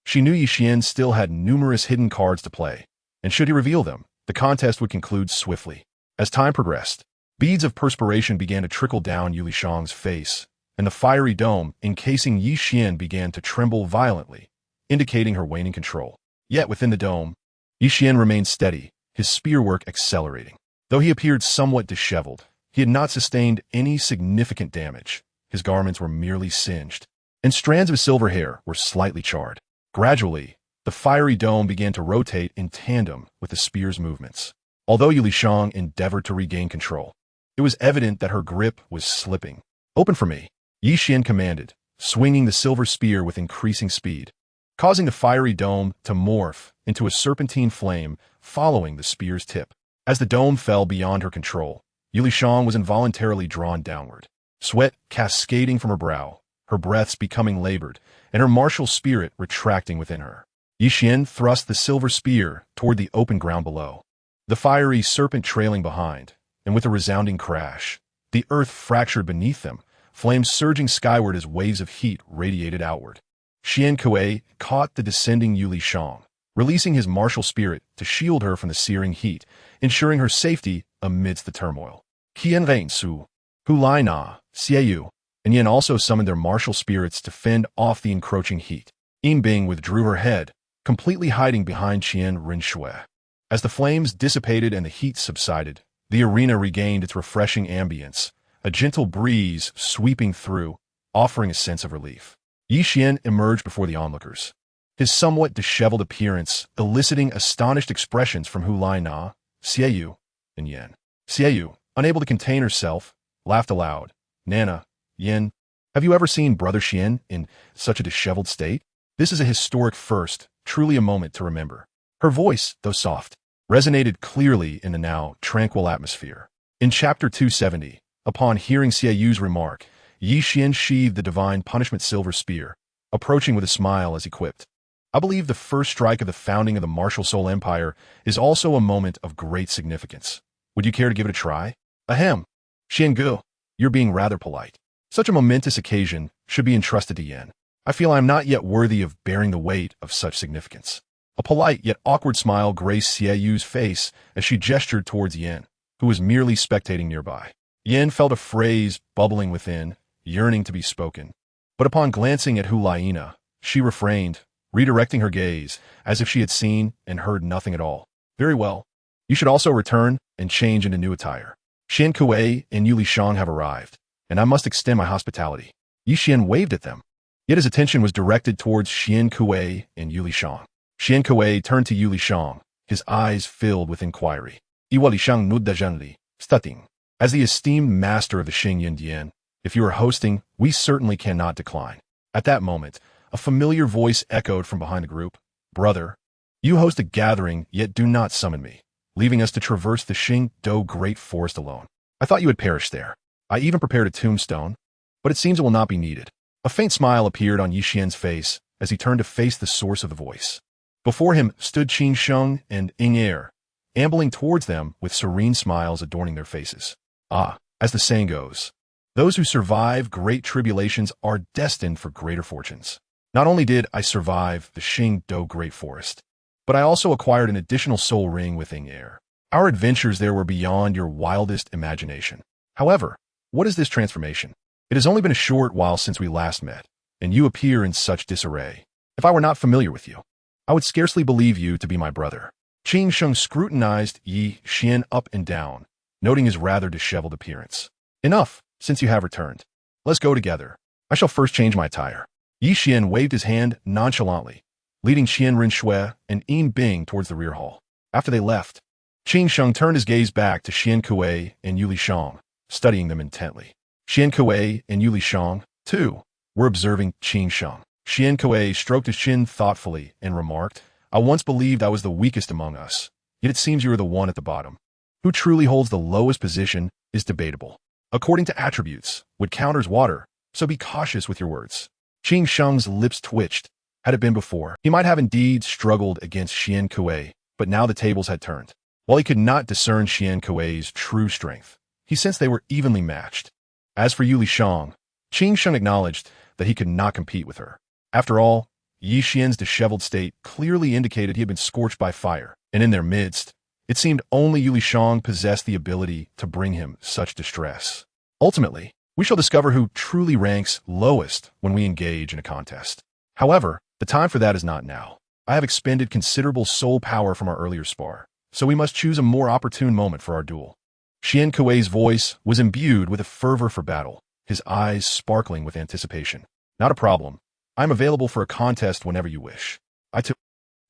She knew Yi Xian still had numerous hidden cards to play, and should he reveal them, the contest would conclude swiftly. As time progressed, beads of perspiration began to trickle down Yulishang's face, and the fiery dome encasing Yi Xian began to tremble violently, indicating her waning control. Yet within the dome, Yi Xian remained steady, his spearwork accelerating. Though he appeared somewhat disheveled, he had not sustained any significant damage. His garments were merely singed, and strands of his silver hair were slightly charred. Gradually, the fiery dome began to rotate in tandem with the spear's movements. Although Yulishang endeavored to regain control, it was evident that her grip was slipping. "Open for me," Yi Xian commanded, swinging the silver spear with increasing speed, causing the fiery dome to morph into a serpentine flame following the spear's tip. As the dome fell beyond her control, Yulishang was involuntarily drawn downward, sweat cascading from her brow, her breaths becoming labored, and her martial spirit retracting within her. Yi Xian thrust the silver spear toward the open ground below, the fiery serpent trailing behind, and with a resounding crash, the earth fractured beneath them, flames surging skyward as waves of heat radiated outward. Qian Kuei caught the descending Yulishang, releasing his martial spirit to shield her from the searing heat, ensuring her safety amidst the turmoil. Qian Rensu, Hulai Na, Xieyu, and Yin also summoned their martial spirits to fend off the encroaching heat. Yin Bing withdrew her head, completely hiding behind Qian Renshue. As the flames dissipated and the heat subsided, the arena regained its refreshing ambience, a gentle breeze sweeping through, offering a sense of relief. Yi Xian emerged before the onlookers, his somewhat disheveled appearance eliciting astonished expressions from Hulai Na, Xieyu, and Yin. Xieyu, unable to contain herself, laughed aloud. "Nana, Yin, have you ever seen Brother Qian in such a disheveled state? This is a historic first, truly a moment to remember." Her voice, though soft, resonated clearly in the now tranquil atmosphere. In Chapter 270, upon hearing Xieyu's remark, Yi Xian sheathed the divine punishment silver spear, approaching with a smile as he quipped, "I believe the first strike of the founding of the martial soul empire is also a moment of great significance. Would you care to give it a try?" "Ahem. Xiangu, you're being rather polite. Such a momentous occasion should be entrusted to Yin. I feel I am not yet worthy of bearing the weight of such significance." A polite yet awkward smile graced Xieyu's face as she gestured towards Yin, who was merely spectating nearby. Yin felt a phrase bubbling within, yearning to be spoken. But upon glancing at Hulaina, she refrained, redirecting her gaze, as if she had seen and heard nothing at all. "Very well. You should also return and change into new attire. Qian Kuei and Yulishang have arrived, and I must extend my hospitality." Yi Xian waved at them, yet his attention was directed towards Qian Kuei and Yulishang. Qian Kuei turned to Yu Lishang, his eyes filled with inquiry. Iwa Lishang nudda zhenli, stutting. As the esteemed master of the Xingyin Dian, if you are hosting, we certainly cannot decline. At that moment, a familiar voice echoed from behind the group. Brother, you host a gathering, yet do not summon me, leaving us to traverse the Xingdo Great Forest alone. I thought you had perished there. I even prepared a tombstone, but it seems it will not be needed. A faint smile appeared on Yixian's face as he turned to face the source of the voice. Before him stood Qin Sheng and Ying Er, ambling towards them with serene smiles adorning their faces. Ah, as the saying goes, those who survive great tribulations are destined for greater fortunes. Not only did I survive the Xingdo Great Forest, but I also acquired an additional soul ring with Ying Er. Our adventures there were beyond your wildest imagination. However, what is this transformation? It has only been a short while since we last met, and you appear in such disarray. If I were not familiar with you, I would scarcely believe you to be my brother. Qin Sheng scrutinized Yi Xian up and down, noting his rather disheveled appearance. Enough, since you have returned. Let's go together. I shall first change my attire. Yi Xian waved his hand nonchalantly, leading Qian Rinxue and Yin Bing towards the rear hall. After they left, Qin Sheng turned his gaze back to Qian Kuei and Yu Lishang, studying them intently. Qian Kuei and Yu Lishang, too, were observing Qin Sheng. Qian Kuei stroked his chin thoughtfully and remarked, I once believed I was the weakest among us, yet it seems you are the one at the bottom. Who truly holds the lowest position is debatable. According to attributes, wood counters water, so be cautious with your words. Qin Sheng's lips twitched. Had it been before, he might have indeed struggled against Qian Kuei, but now the tables had turned. While he could not discern Qian Kuei's true strength, he sensed they were evenly matched. As for Yu Lishang, Qin Sheng acknowledged that he could not compete with her. After all, Yi Xian's disheveled state clearly indicated he had been scorched by fire, and in their midst, it seemed only Yu Lishang possessed the ability to bring him such distress. Ultimately, we shall discover who truly ranks lowest when we engage in a contest. However, the time for that is not now. I have expended considerable soul power from our earlier spar, so we must choose a more opportune moment for our duel. Qian Kuei's voice was imbued with a fervor for battle, his eyes sparkling with anticipation. Not a problem. I am available for a contest whenever you wish. I too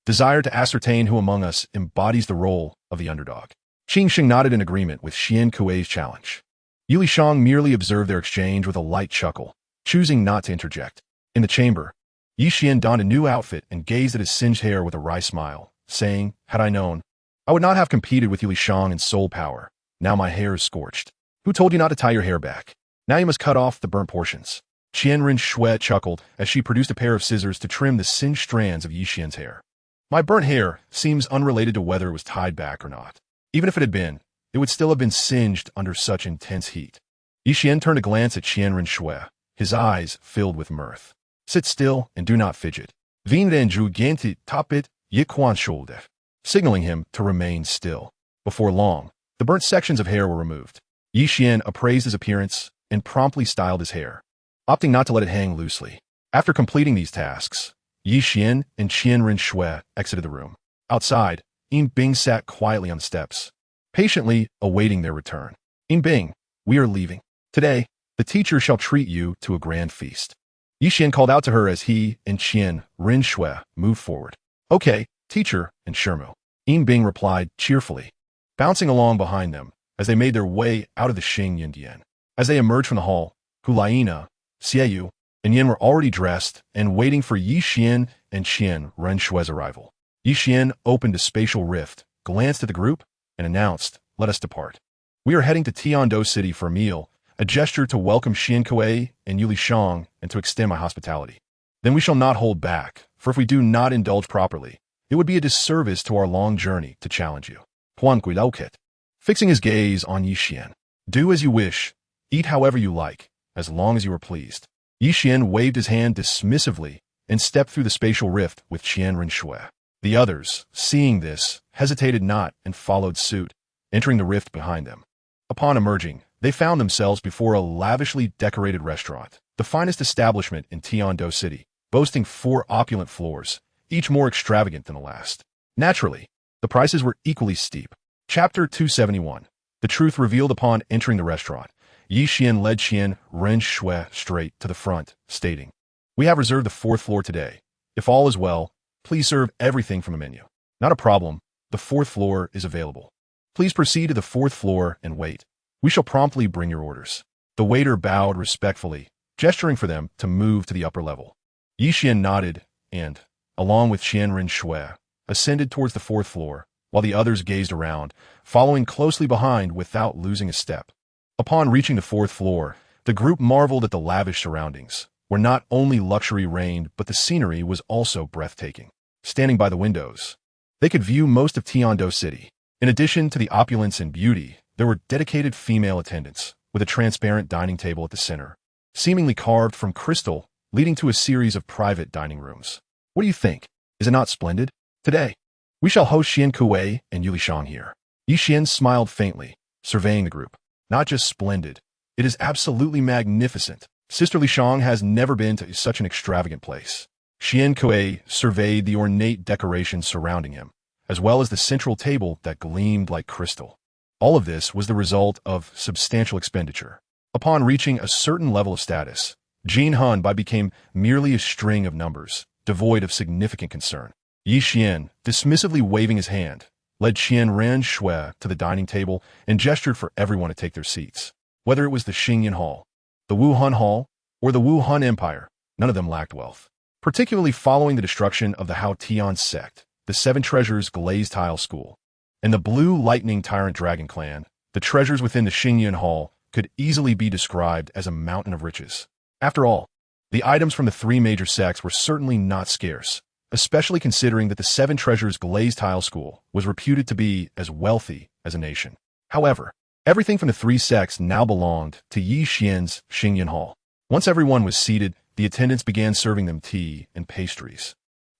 desire to ascertain who among us embodies the role of the underdog. Qin Sheng nodded in agreement with Qian Kuei's challenge. Yu Lishang merely observed their exchange with a light chuckle, choosing not to interject. In the chamber, Yi Xian donned a new outfit and gazed at his singed hair with a wry smile, saying, Had I known, I would not have competed with Yu Lishang in soul power. Now my hair is scorched. Who told you not to tie your hair back? Now you must cut off the burnt portions. Qian Rinxue chuckled as she produced a pair of scissors to trim the singed strands of Yi Xian's hair. My burnt hair seems unrelated to whether it was tied back or not. Even if it had been, it would still have been singed under such intense heat. Yi Xian turned a glance at Qian Rinxue, his eyes filled with mirth. Sit still and do not fidget. Vin Renju Genti Tapit Yiquan Shoulder, signaling him to remain still. Before long, the burnt sections of hair were removed. Yi Xian appraised his appearance and promptly styled his hair, opting not to let it hang loosely. After completing these tasks, Yi Xian and Qian Rinxue exited the room. Outside, Yin Bing sat quietly on the steps, patiently awaiting their return. Yin Bing, we are leaving. Today, the teacher shall treat you to a grand feast. Yi Xian called out to her as he and Qian Rinxue moved forward. Okay, teacher and Shermu. Yin Bing replied cheerfully, bouncing along behind them as they made their way out of the Xingyin Dian. As they emerged from the hall, Hulaina, Xieyu, and Yin were already dressed and waiting for Yi Xian and Qian Renshue's arrival. Yi Xian opened a spatial rift, glanced at the group, and announced, Let us depart. We are heading to Tiando City for a meal, a gesture to welcome Qian Kuei and Yu Lishang and to extend my hospitality. Then we shall not hold back, for if we do not indulge properly, it would be a disservice to our long journey to challenge you. Huan Gui Laoket. Fixing his gaze on Yi Xian. Do as you wish, eat however you like, as long as you are pleased. Yi Xian waved his hand dismissively and stepped through the spatial rift with Qian Rinxue. The others, seeing this, hesitated not and followed suit, entering the rift behind them. Upon emerging, they found themselves before a lavishly decorated restaurant, the finest establishment in Tiando City, boasting 4 opulent floors, each more extravagant than the last. Naturally, the prices were equally steep. Chapter 271. The truth revealed upon entering the restaurant. Yi Xian led Qian Rinxue straight to the front, stating, We have reserved the 4th floor today. If all is well, Please serve everything from a menu. Not a problem. The 4th floor is available. Please proceed to the 4th floor and wait. We shall promptly bring your orders. The waiter bowed respectfully, gesturing for them to move to the upper level. Qian nodded and, along with Qian Shui, ascended towards the 4th floor, while the others gazed around, following closely behind without losing a step. Upon reaching the 4th floor, the group marveled at the lavish surroundings, where not only luxury reigned, but the scenery was also breathtaking. Standing by the windows, they could view most of Tiando City. In addition to the opulence and beauty, there were dedicated female attendants, with a transparent dining table at the center, seemingly carved from crystal, leading to a series of private dining rooms. What do you think? Is it not splendid? Today, we shall host Qian Kuei and Yulishang here. Qian smiled faintly, surveying the group. Not just splendid, it is absolutely magnificent. Sister Lishang has never been to such an extravagant place. Qian Kuei surveyed the ornate decorations surrounding him, as well as the central table that gleamed like crystal. All of this was the result of substantial expenditure. Upon reaching a certain level of status, Jin Hanbai became merely a string of numbers, devoid of significant concern. Yi Xian, dismissively waving his hand, led Qian Shui to the dining table and gestured for everyone to take their seats. Whether it was the Xingyan Hall, the Wuhan Hall, or the Wuhan Empire, none of them lacked wealth. Particularly following the destruction of the Hao Tian sect, the 7 Treasures Glazed Tile School, and the Blue Lightning Tyrant Dragon Clan, the treasures within the Xingyan Hall could easily be described as a mountain of riches. After all, the items from the 3 major sects were certainly not scarce, especially considering that the 7 Treasures Glazed Tile School was reputed to be as wealthy as a nation. However, everything from the 3 sects now belonged to Yi Xian's Xingyan Hall. Once everyone was seated, the attendants began serving them tea and pastries.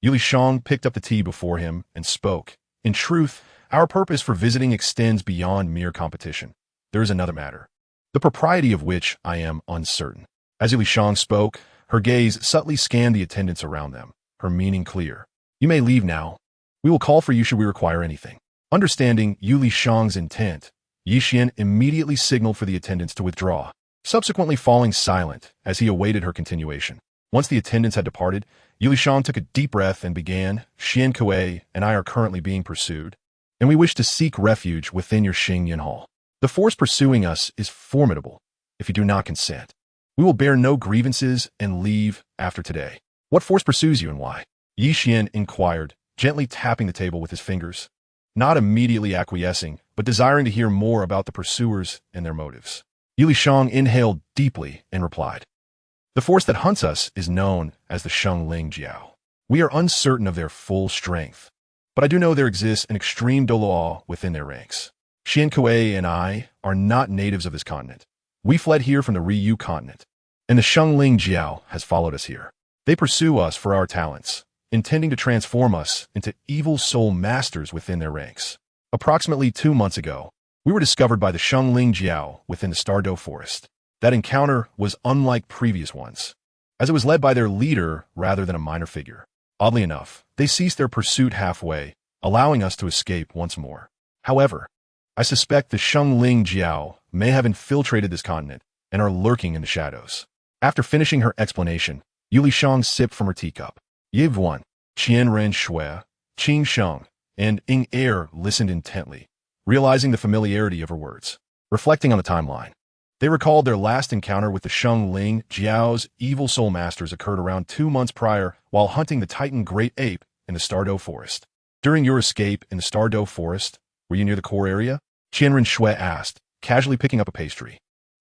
Yulishang picked up the tea before him and spoke. In truth, our purpose for visiting extends beyond mere competition. There is another matter, the propriety of which I am uncertain. As Yulishang spoke, her gaze subtly scanned the attendants around them, her meaning clear. You may leave now. We will call for you should we require anything. Understanding Yulishang's intent, Yi Xian immediately signaled for the attendants to withdraw, subsequently falling silent as he awaited her continuation. Once the attendants had departed, Yulishang took a deep breath and began, Qian Kuei and I are currently being pursued, and we wish to seek refuge within your Xingyan Hall. The force pursuing us is formidable. If you do not consent, we will bear no grievances and leave after today. What force pursues you and why? Yi Xian inquired, gently tapping the table with his fingers, not immediately acquiescing, but desiring to hear more about the pursuers and their motives. Yulishang inhaled deeply and replied, the force that hunts us is known as the Shengling Jiao. We are uncertain of their full strength, but I do know there exists an extreme Douluo within their ranks. Qian Kuei and I are not natives of this continent. We fled here from the Ryu continent, and the Shengling Jiao has followed us here. They pursue us for our talents, intending to transform us into evil soul masters within their ranks. Approximately 2 months ago, we were discovered by the Shengling Jiao within the Stardo Forest. That encounter was unlike previous ones, as it was led by their leader rather than a minor figure. Oddly enough, they ceased their pursuit halfway, allowing us to escape once more. However, I suspect the Shengling Jiao may have infiltrated this continent and are lurking in the shadows. After finishing her explanation, Yulishang sipped from her teacup. Yiv Wan, Qian Shui, Qing Sheng, and Ing Er listened intently, realizing the familiarity of her words. Reflecting on the timeline, they recalled their last encounter with the Shengling Jiao's evil soul masters occurred around 2 months prior while hunting the Titan Great Ape in the Stardo Forest. During your escape in the Stardo Forest, were you near the core area? Qian Shui asked, casually picking up a pastry.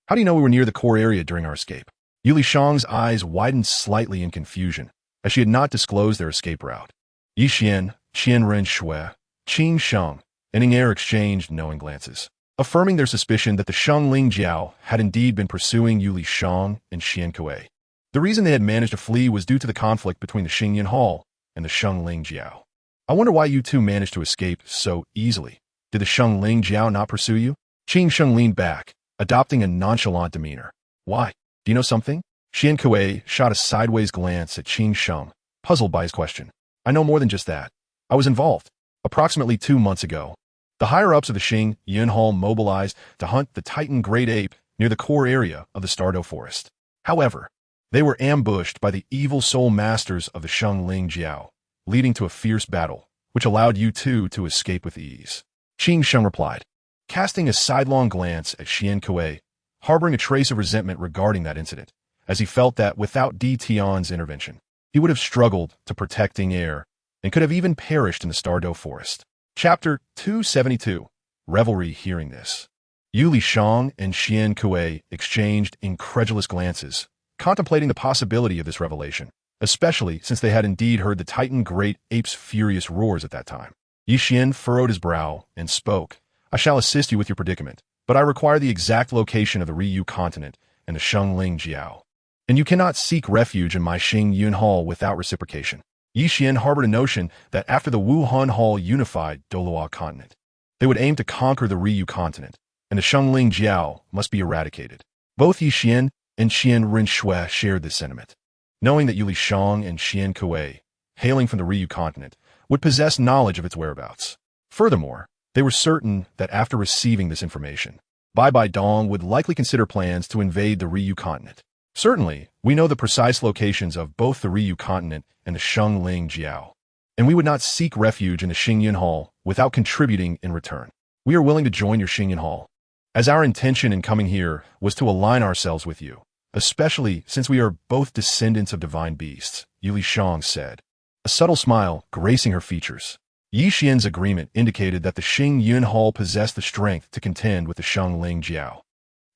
How do you know we were near the core area during our escape? Yulishang's eyes widened slightly in confusion, as she had not disclosed their escape route. Yi Xian, Qian Shui, Qing Sheng, and Ing Er exchanged knowing glances, affirming their suspicion that the Shengling Jiao had indeed been pursuing Yulishang and Qian Kuei. The reason they had managed to flee was due to the conflict between the Xingyan Hall and the Shengling Jiao. I wonder why you two managed to escape so easily. Did the Shengling Jiao not pursue you? Qing Sheng leaned back, adopting a nonchalant demeanor. Why? Do you know something? Qian Kuei shot a sideways glance at Qing Sheng, puzzled by his question. I know more than just that. I was involved. Approximately 2 months ago, the higher-ups of the Xingyan Hall mobilized to hunt the Titan Great Ape near the core area of the Stardo Forest. However, they were ambushed by the evil soul masters of the Shengling Jiao, leading to a fierce battle, which allowed you two to escape with ease. Qing Sheng replied, casting a sidelong glance at Qian Kuei, harboring a trace of resentment regarding that incident, as he felt that without Di Tian's intervention, he would have struggled to protect Air and could have even perished in the Stardow Forest. Chapter 272. Revelry. Hearing this, Yu Lishang and Qian Kuei exchanged incredulous glances, contemplating the possibility of this revelation, especially since they had indeed heard the Titan Great Ape's furious roars at that time. Yi Xian furrowed his brow and spoke, I shall assist you with your predicament, but I require the exact location of the Ryu continent and the Shengling Jiao. And you cannot seek refuge in my Xing Yun Hall without reciprocation. Yi Xian harbored a notion that after the Wuhan Hall unified Douluo continent, they would aim to conquer the Ryu continent, and the Shengling Jiao must be eradicated. Both Yi Xian and Qian Rinxue shared this sentiment, knowing that Yu Lishang and Qian Kuei, hailing from the Ryu continent, would possess knowledge of its whereabouts. Furthermore, they were certain that after receiving this information, BibiDong would likely consider plans to invade the Ryu continent. Certainly, we know the precise locations of both the Ryu continent and the Shengling Jiao, and we would not seek refuge in the Xingyun Hall without contributing in return. We are willing to join your Xingyun Hall, as our intention in coming here was to align ourselves with you, especially since we are both descendants of divine beasts, Yu Lishang said, a subtle smile gracing her features. Yi Xian's agreement indicated that the Xingyun Hall possessed the strength to contend with the Shengling Jiao,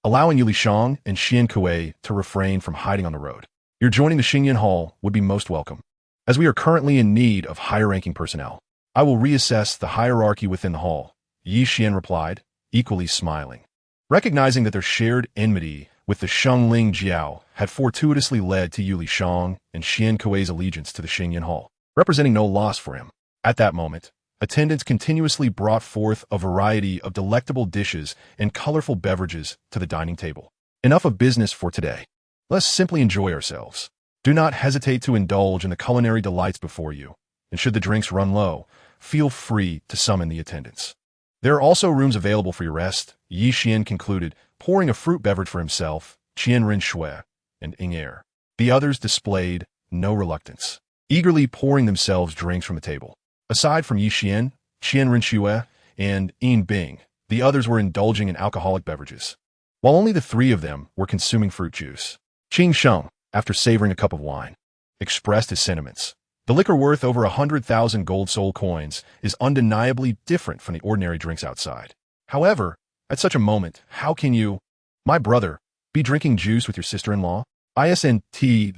allowing Yu Lishang and Qian Kuei to refrain from hiding on the road. Your joining the Xingyun Hall would be most welcome. As we are currently in need of higher-ranking personnel, I will reassess the hierarchy within the hall, Yi Xian replied, equally smiling. Recognizing that their shared enmity with the Shengling Jiao had fortuitously led to Yu Lishang and Qian Kuei's allegiance to the Xingyun Hall, representing no loss for him. At that moment, attendants continuously brought forth a variety of delectable dishes and colorful beverages to the dining table. Enough of business for today. Let's simply enjoy ourselves. Do not hesitate to indulge in the culinary delights before you, and should the drinks run low, feel free to summon the attendants. There are also rooms available for your rest, Yi Xian concluded, pouring a fruit beverage for himself, Qian Rinxue, and Air. The others displayed no reluctance, eagerly pouring themselves drinks from the table. Aside from Yi Xian, Qian Rinxue, and Bing, the others were indulging in alcoholic beverages, while only the three of them were consuming fruit juice. Qing Sheng, after savoring a cup of wine, expressed his sentiments. The liquor worth over 100,000 gold soul coins is undeniably different from the ordinary drinks outside. However, at such a moment, how can you, my brother, be drinking juice with your sister-in-law? Isn't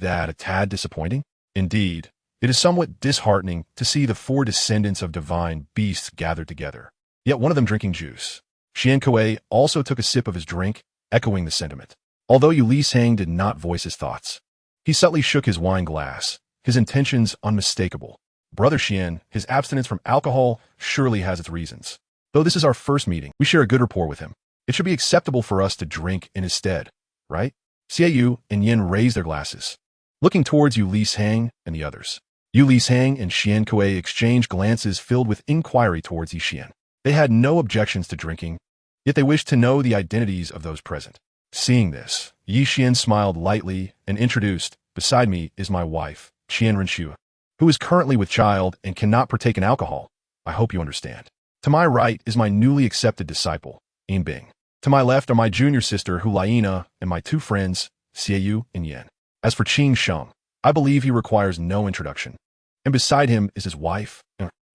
that a tad disappointing? Indeed, it is somewhat disheartening to see the four descendants of divine beasts gathered together, yet one of them drinking juice. Qian Kuei also took a sip of his drink, echoing the sentiment. Although Yu Lishang did not voice his thoughts, he subtly shook his wine glass, his intentions unmistakable. Brother Qian, his abstinence from alcohol surely has its reasons. Though this is our first meeting, we share a good rapport with him. It should be acceptable for us to drink in his stead, right? Xiaoyu and Yin raised their glasses, looking towards Yu Lishang and the others. Yu Lishang and Qian Kuei exchanged glances filled with inquiry towards Yi Xian. They had no objections to drinking, yet they wished to know the identities of those present. Seeing this, Yi Xian smiled lightly and introduced, beside me is my wife, Qian Rinxue, who is currently with child and cannot partake in alcohol. I hope you understand. To my right is my newly accepted disciple, Bing. To my left are my junior sister, Hulaina, and my two friends, Xiaoyu and Yan. As for Qing Sheng, I believe he requires no introduction. And beside him is his wife.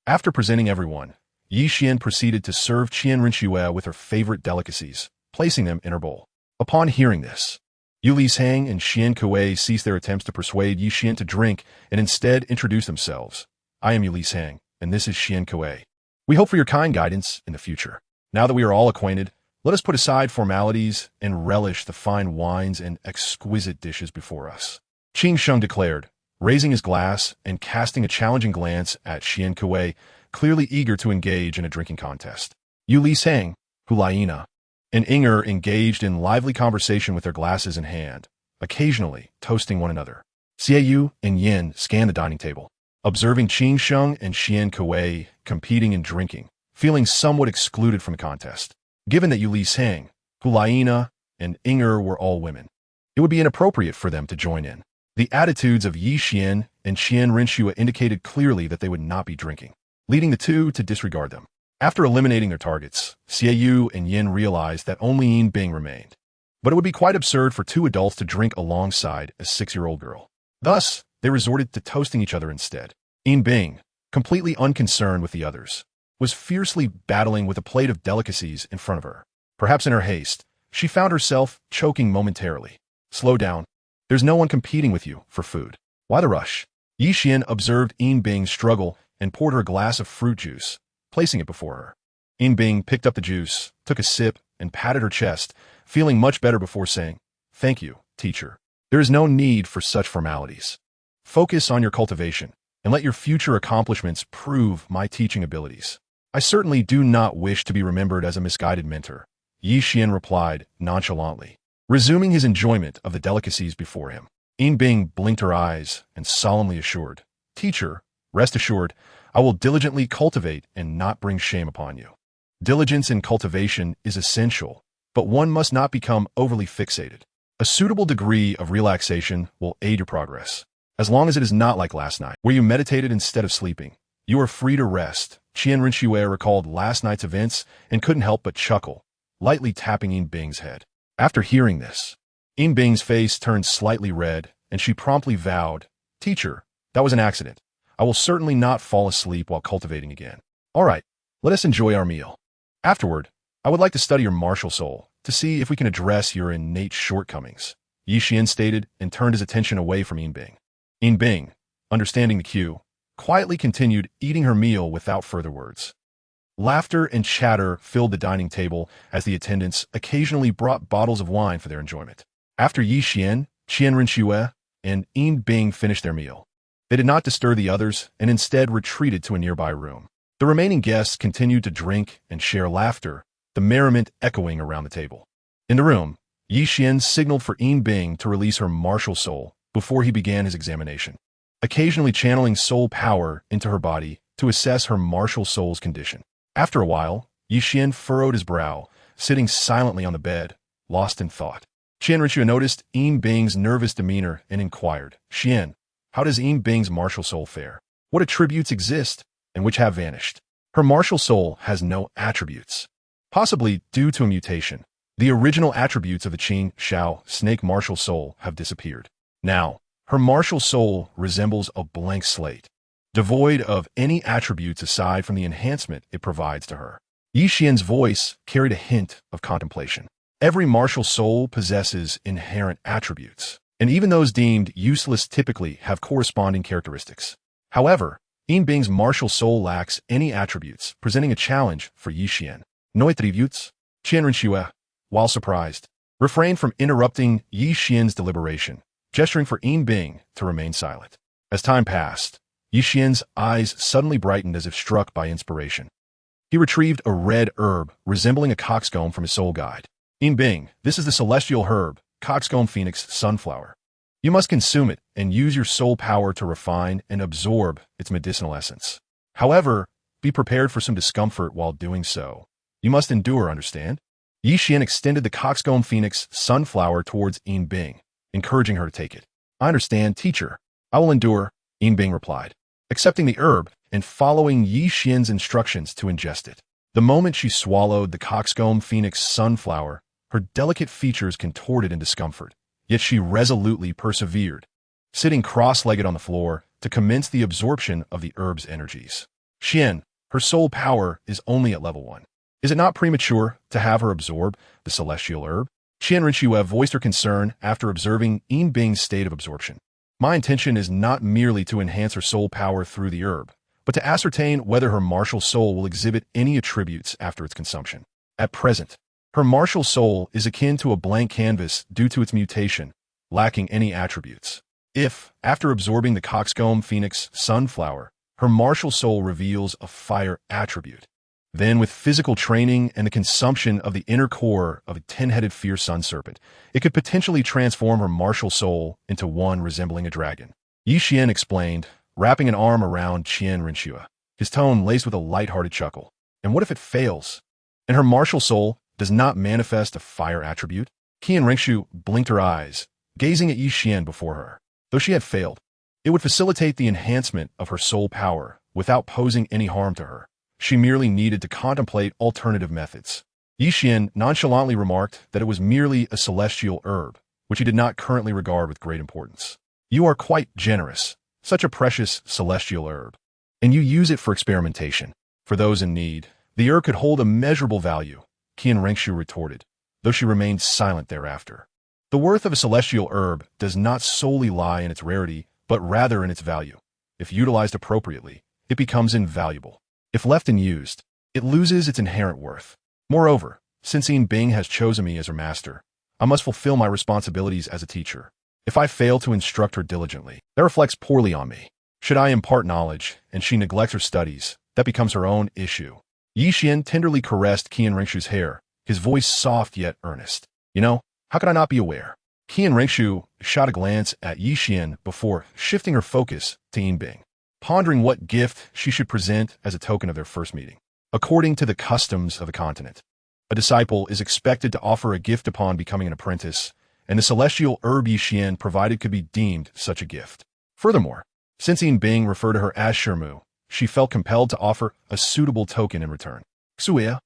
After presenting everyone, Yi Xian proceeded to serve Qian Rinxue with her favorite delicacies, placing them in her bowl. Upon hearing this, Yu Lishang and Qian Kuei ceased their attempts to persuade Yi Xian to drink and instead introduced themselves. I am Yu Lishang, and this is Qian Kuei. We hope for your kind guidance in the future. Now that we are all acquainted, let us put aside formalities and relish the fine wines and exquisite dishes before us. Qing Sheng declared, raising his glass and casting a challenging glance at Qian Kuei, clearly eager to engage in a drinking contest. Yu Lishang, Hulaina, and Inger engaged in lively conversation with their glasses in hand, occasionally toasting one another. Xiaoyu and Yin scanned the dining table, observing Qing Sheng and Qian Kuei competing in drinking, feeling somewhat excluded from the contest. Given that Yu Lishang, Hulaina, and Inger were all women, it would be inappropriate for them to join in. The attitudes of Yi Qian and Qian Renshua indicated clearly that they would not be drinking, leading the two to disregard them. After eliminating their targets, Xiaoyu and Yin realized that only Yin Bing remained. But it would be quite absurd for two adults to drink alongside a 6-year-old girl. Thus, they resorted to toasting each other instead. Yin Bing, completely unconcerned with the others, was fiercely battling with a plate of delicacies in front of her. Perhaps in her haste, she found herself choking momentarily. Slow down. There's no one competing with you for food. Why the rush? Yi Qian observed Yin Bing's struggle and poured her a glass of fruit juice, placing it before her. Yin Bing picked up the juice, took a sip, and patted her chest, feeling much better before saying, "Thank you, teacher. There is no need for such formalities. Focus on your cultivation, and let your future accomplishments prove my teaching abilities." "I certainly do not wish to be remembered as a misguided mentor," Yi Qian replied nonchalantly, resuming his enjoyment of the delicacies before him. Yin Bing blinked her eyes and solemnly assured, "Teacher, rest assured, I will diligently cultivate and not bring shame upon you." Diligence in cultivation is essential, but one must not become overly fixated. A suitable degree of relaxation will aid your progress. As long as it is not like last night, where you meditated instead of sleeping, you are free to rest. Qian Renshua recalled last night's events and couldn't help but chuckle, lightly tapping Yin Bing's head. After hearing this, Yin Bing's face turned slightly red, and she promptly vowed, "Teacher, that was an accident. I will certainly not fall asleep while cultivating again. All right, let us enjoy our meal. Afterward, I would like to study your martial soul to see if we can address your innate shortcomings," Yi Qian stated and turned his attention away from Yin Bing. Yin Bing, understanding the cue, quietly continued eating her meal without further words. Laughter and chatter filled the dining table as the attendants occasionally brought bottles of wine for their enjoyment. After Yi Qian, Qian Renshua, and Yin Bing finished their meal, they did not disturb the others and instead retreated to a nearby room. The remaining guests continued to drink and share laughter, the merriment echoing around the table. In the room, Yi Qian signaled for Yin Bing to release her martial soul before he began his examination, occasionally channeling soul power into her body to assess her martial soul's condition. After a while, Yi Qian furrowed his brow, sitting silently on the bed, lost in thought. Qian Renshua noticed Yin Bing's nervous demeanor and inquired, "Qian, how does Yin Bing's martial soul fare? What attributes exist and which have vanished?" "Her martial soul has no attributes. Possibly due to a mutation, the original attributes of the Qin Shao snake martial soul have disappeared. Now, her martial soul resembles a blank slate, devoid of any attributes aside from the enhancement it provides to her." Yi Qian's voice carried a hint of contemplation. Every martial soul possesses inherent attributes, and even those deemed useless typically have corresponding characteristics. However, Yin Bing's martial soul lacks any attributes, presenting a challenge for Yi Qian. "No attributes?" Qian Renshua, while surprised, refrained from interrupting Yi Qian's deliberation, gesturing for Yin Bing to remain silent. As time passed, Yi Qian's eyes suddenly brightened as if struck by inspiration. He retrieved a red herb resembling a coxcomb from his soul guide. "Yin Bing, this is the celestial herb, coxcomb phoenix sunflower. You must consume it and use your soul power to refine and absorb its medicinal essence. However, be prepared for some discomfort while doing so. You must endure, understand?" Yi Qian extended the coxcomb phoenix sunflower towards Yin Bing, encouraging her to take it. "I understand, teacher. I will endure," Yin Bing replied, accepting the herb and following Yi Qian's instructions to ingest it. The moment she swallowed the coxcomb phoenix sunflower, her delicate features contorted in discomfort, yet she resolutely persevered, sitting cross-legged on the floor to commence the absorption of the herb's energies. "Qian, her soul power is only at level 1. Is it not premature to have her absorb the celestial herb?" Qian Renshua voiced her concern after observing Yin Bing's state of absorption. "My intention is not merely to enhance her soul power through the herb, but to ascertain whether her martial soul will exhibit any attributes after its consumption. At present, her martial soul is akin to a blank canvas due to its mutation, lacking any attributes. If, after absorbing the coxcomb phoenix sunflower, her martial soul reveals a fire attribute, then with physical training and the consumption of the inner core of a 10-headed fierce sun serpent, it could potentially transform her martial soul into one resembling a dragon." Yi Qian explained, wrapping an arm around Qian Renshua, his tone laced with a light-hearted chuckle. "And what if it fails, and her martial soul does not manifest a fire attribute?" Qian Renshua blinked her eyes, gazing at Yi Qian before her. Though she had failed, it would facilitate the enhancement of her soul power without posing any harm to her. She merely needed to contemplate alternative methods. Qian nonchalantly remarked that it was merely a celestial herb, which he did not currently regard with great importance. You are quite generous, such a precious celestial herb, and you use it for experimentation. For those in need, the herb could hold immeasurable value, Qian Rengshu retorted, though she remained silent thereafter. The worth of a celestial herb does not solely lie in its rarity, but rather in its value. If utilized appropriately, it becomes invaluable. If left unused, it loses its inherent worth. Moreover, since IKneeled has chosen me as her master, I must fulfill my responsibilities as a teacher. If I fail to instruct her diligently, that reflects poorly on me. Should I impart knowledge, and she neglects her studies, that becomes her own issue. Qian tenderly caressed Qian Rengshu's hair, his voice soft yet earnest. You know, how could I not be aware? Qian Rengshu shot a glance at Qian before shifting her focus to IKneeled, pondering what gift she should present as a token of their first meeting. According to the customs of the continent, a disciple is expected to offer a gift upon becoming an apprentice, and the celestial herb Qian provided could be deemed such a gift. Furthermore, since IKneeled referred to her as Shermu, she felt compelled to offer a suitable token in return. Xuya,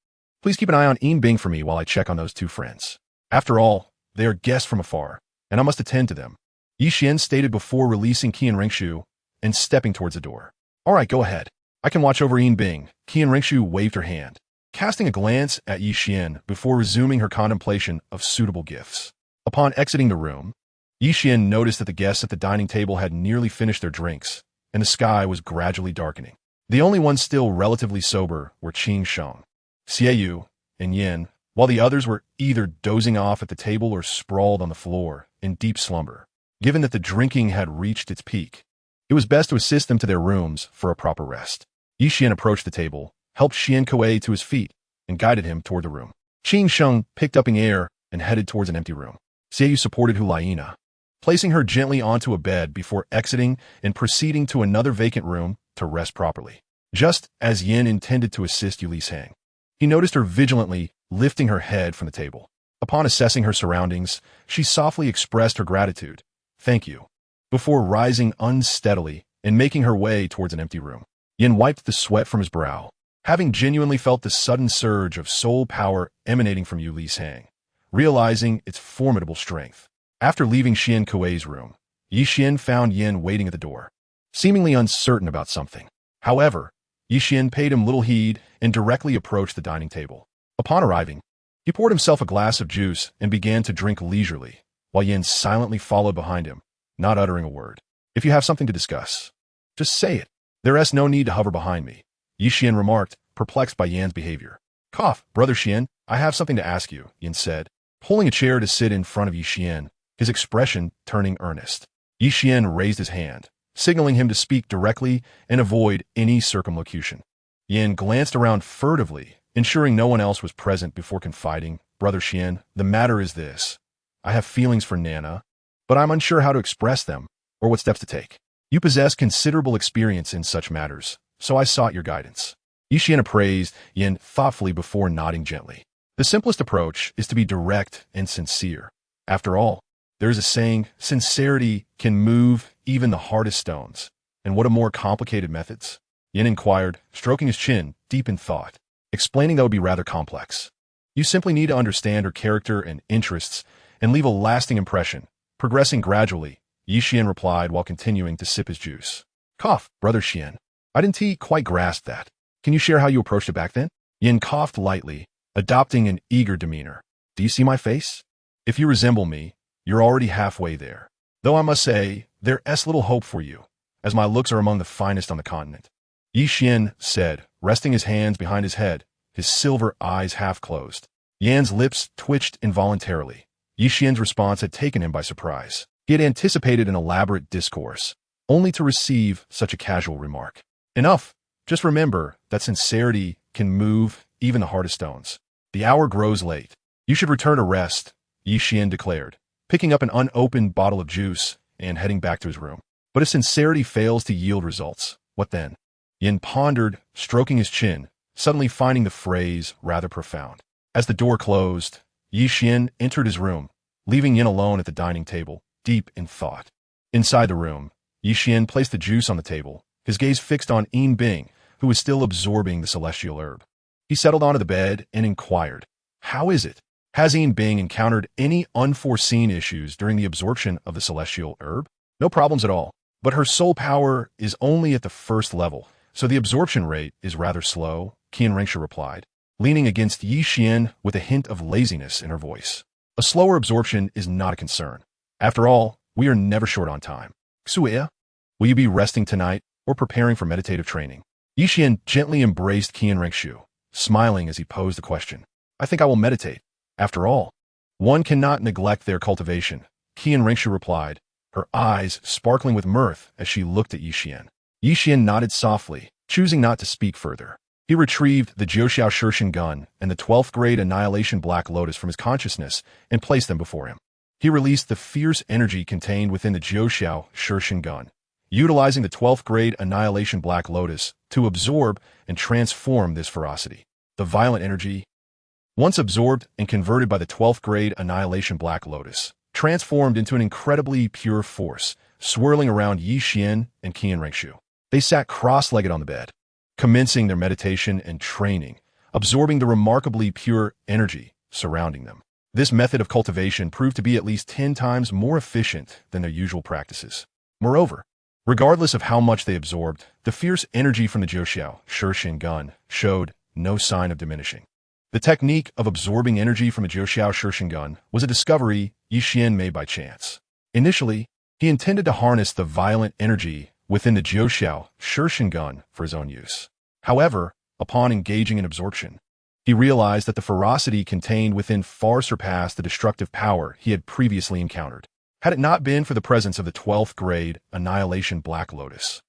please keep an eye on IKneeled for me while I check on those two friends. After all, they are guests from afar, and I must attend to them, Qian stated before releasing Qian Rengshu and stepping towards the door. All right, go ahead. I can watch over IKneeled. Qian Rengshu waved her hand, casting a glance at Qian before resuming her contemplation of suitable gifts. Upon exiting the room, Qian noticed that the guests at the dining table had nearly finished their drinks, and the sky was gradually darkening. The only ones still relatively sober were Qing Sheng, Xieyu, and Yin, while the others were either dozing off at the table or sprawled on the floor in deep slumber. Given that the drinking had reached its peak, it was best to assist them to their rooms for a proper rest. Qian approached the table, helped Xian Kuei to his feet, and guided him toward the room. Qing Sheng picked up an air and headed towards an empty room. Xieyu supported Hulaina, placing her gently onto a bed before exiting and proceeding to another vacant room to rest properly. Just as Yin intended to assist Yuli's Hang, he noticed her vigilantly lifting her head from the table. Upon assessing her surroundings, she softly expressed her gratitude. Thank you. Before rising unsteadily and making her way towards an empty room. Yin wiped the sweat from his brow, having genuinely felt the sudden surge of soul power emanating from Yuli's Hang, realizing its formidable strength. After leaving Xian Kuei's room, Qian found Yin waiting at the door, seemingly uncertain about something. However, Qian paid him little heed and directly approached the dining table. Upon arriving, he poured himself a glass of juice and began to drink leisurely, while Yin silently followed behind him, not uttering a word. If you have something to discuss, just say it. There is no need to hover behind me, Qian remarked, perplexed by Yan's behavior. Cough, Brother Qian, I have something to ask you, Yin said, pulling a chair to sit in front of Qian, his expression turning earnest. Qian raised his hand, signaling him to speak directly and avoid any circumlocution. Yin glanced around furtively, ensuring no one else was present before confiding, Brother Qian, the matter is this. I have feelings for Nana, but I'm unsure how to express them or what steps to take. You possess considerable experience in such matters, so I sought your guidance. Qian appraised Yin thoughtfully before nodding gently. The simplest approach is to be direct and sincere. After all, there is a saying, sincerity can move even the hardest stones. And what a more complicated methods? Yin inquired, stroking his chin, deep in thought, explaining that would be rather complex. You simply need to understand her character and interests and leave a lasting impression, progressing gradually, Qian replied while continuing to sip his juice. Cough, Brother Qian. I didn't quite grasp that. Can you share how you approached it back then? Yin coughed lightly, adopting an eager demeanor. Do you see my face? If you resemble me, you're already halfway there. Though I must say, there is little hope for you, as my looks are among the finest on the continent. Qian said, resting his hands behind his head, his silver eyes half closed. Yan's lips twitched involuntarily. Qian's response had taken him by surprise. He had anticipated an elaborate discourse, only to receive such a casual remark. Enough. Just remember that sincerity can move even the hardest stones. The hour grows late. You should return to rest, Qian declared, picking up an unopened bottle of juice and heading back to his room. But if sincerity fails to yield results, what then? Yin pondered, stroking his chin, suddenly finding the phrase rather profound. As the door closed, Qian entered his room, leaving Yin alone at the dining table, deep in thought. Inside the room, Qian placed the juice on the table, his gaze fixed on Bing, who was still absorbing the celestial herb. He settled onto the bed and inquired, "How is it? Has Bing encountered any unforeseen issues during the absorption of the celestial herb?" "No problems at all, but her soul power is only at the first level, so the absorption rate is rather slow," Qian replied, leaning against Qian with a hint of laziness in her voice. "A slower absorption is not a concern. After all, we are never short on time. Xue, will you be resting tonight or preparing for meditative training?" Qian gently embraced Qian, smiling as he posed the question. "I think I will meditate. After all, one cannot neglect their cultivation," Qian replied, her eyes sparkling with mirth as she looked at Qian. Qian nodded softly, choosing not to speak further. He retrieved the Jiuxiao Shirshin gun and the 12th grade Annihilation Black Lotus from his consciousness and placed them before him. He released the fierce energy contained within the Jiuxiao Shirshin gun, utilizing the 12th grade Annihilation Black Lotus to absorb and transform this ferocity. The violent energy, once absorbed and converted by the 12th grade Annihilation Black Lotus, transformed into an incredibly pure force, swirling around Qian and Qian. They sat cross-legged on the bed, commencing their meditation and training, absorbing the remarkably pure energy surrounding them. This method of cultivation proved to be at least 10 times more efficient than their usual practices. Moreover, regardless of how much they absorbed, the fierce energy from the Jiuxiao Shirshin gun showed no sign of diminishing. The technique of absorbing energy from a Jiuxiao Shirshin gun was a discovery Qian made by chance. Initially, he intended to harness the violent energy within the Jiuxiao Shirshin gun for his own use. However, upon engaging in absorption, he realized that the ferocity contained within far surpassed the destructive power he had previously encountered. Had it not been for the presence of the 12th grade Annihilation Black Lotus,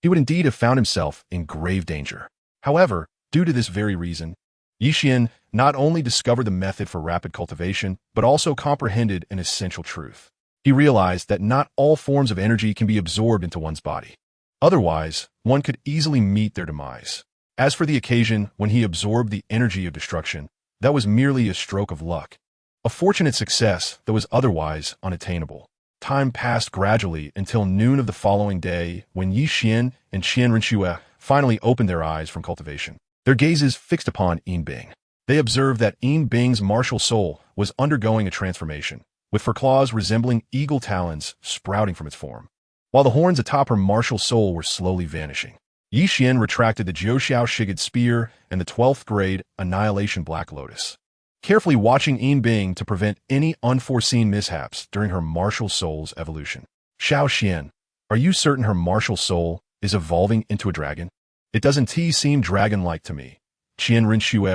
he would indeed have found himself in grave danger. However, due to this very reason, Qian not only discovered the method for rapid cultivation, but also comprehended an essential truth. He realized that not all forms of energy can be absorbed into one's body. Otherwise, one could easily meet their demise. As for the occasion when he absorbed the energy of destruction, that was merely a stroke of luck, a fortunate success that was otherwise unattainable. Time passed gradually until noon of the following day when Qian and Qian finally opened their eyes from cultivation. Their gazes fixed upon Bing. They observed that Bing's martial soul was undergoing a transformation, with her claws resembling eagle talons sprouting from its form, while the horns atop her martial soul were slowly vanishing. Qian retracted the Jiuxiao Shigid spear and the 12th grade Annihilation Black Lotus, carefully watching Bing to prevent any unforeseen mishaps during her martial soul's evolution. "Xiao Qian, are you certain her martial soul is evolving into a dragon? It doesn't seem dragon-like to me," Qian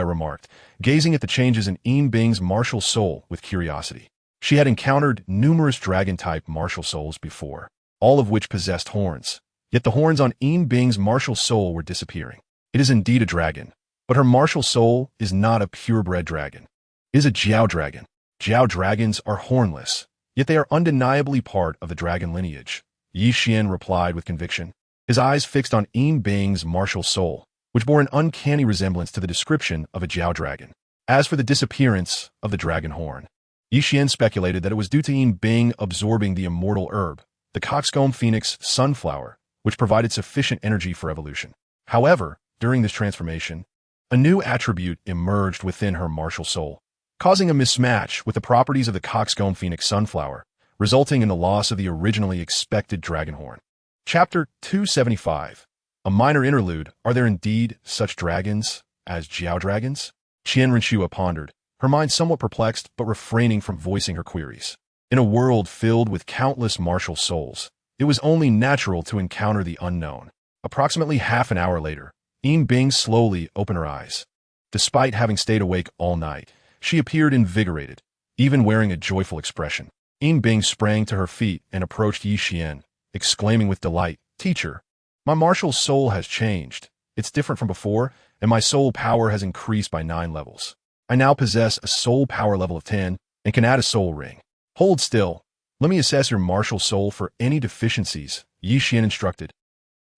remarked, gazing at the changes in Bing's martial soul with curiosity. She had encountered numerous dragon-type martial souls before, all of which possessed horns, yet the horns on Bing's martial soul were disappearing. "It is indeed a dragon, but her martial soul is not a purebred dragon. It is a Jiao dragon. Jiao dragons are hornless, yet they are undeniably part of the dragon lineage," Qian replied with conviction, his eyes fixed on Bing's martial soul, which bore an uncanny resemblance to the description of a Jiao dragon. As for the disappearance of the dragon horn, Qian speculated that it was due to Bing absorbing the immortal herb, the coxcomb phoenix sunflower, which provided sufficient energy for evolution. However, during this transformation, a new attribute emerged within her martial soul, causing a mismatch with the properties of the coxcomb phoenix sunflower, resulting in the loss of the originally expected dragon horn. Chapter 275. A minor interlude. Are there indeed such dragons as Jiao dragons? Qian pondered, her mind somewhat perplexed but refraining from voicing her queries. In a world filled with countless martial souls, it was only natural to encounter the unknown. Approximately half an hour later, Bing slowly opened her eyes. Despite having stayed awake all night, she appeared invigorated, even wearing a joyful expression. Bing sprang to her feet and approached Qian, exclaiming with delight, "Teacher, my martial soul has changed. It's different from before, and my soul power has increased by 9 levels. I now possess a soul power level of 10 and can add a soul ring. Hold still. Let me assess your martial soul for any deficiencies," Qian instructed,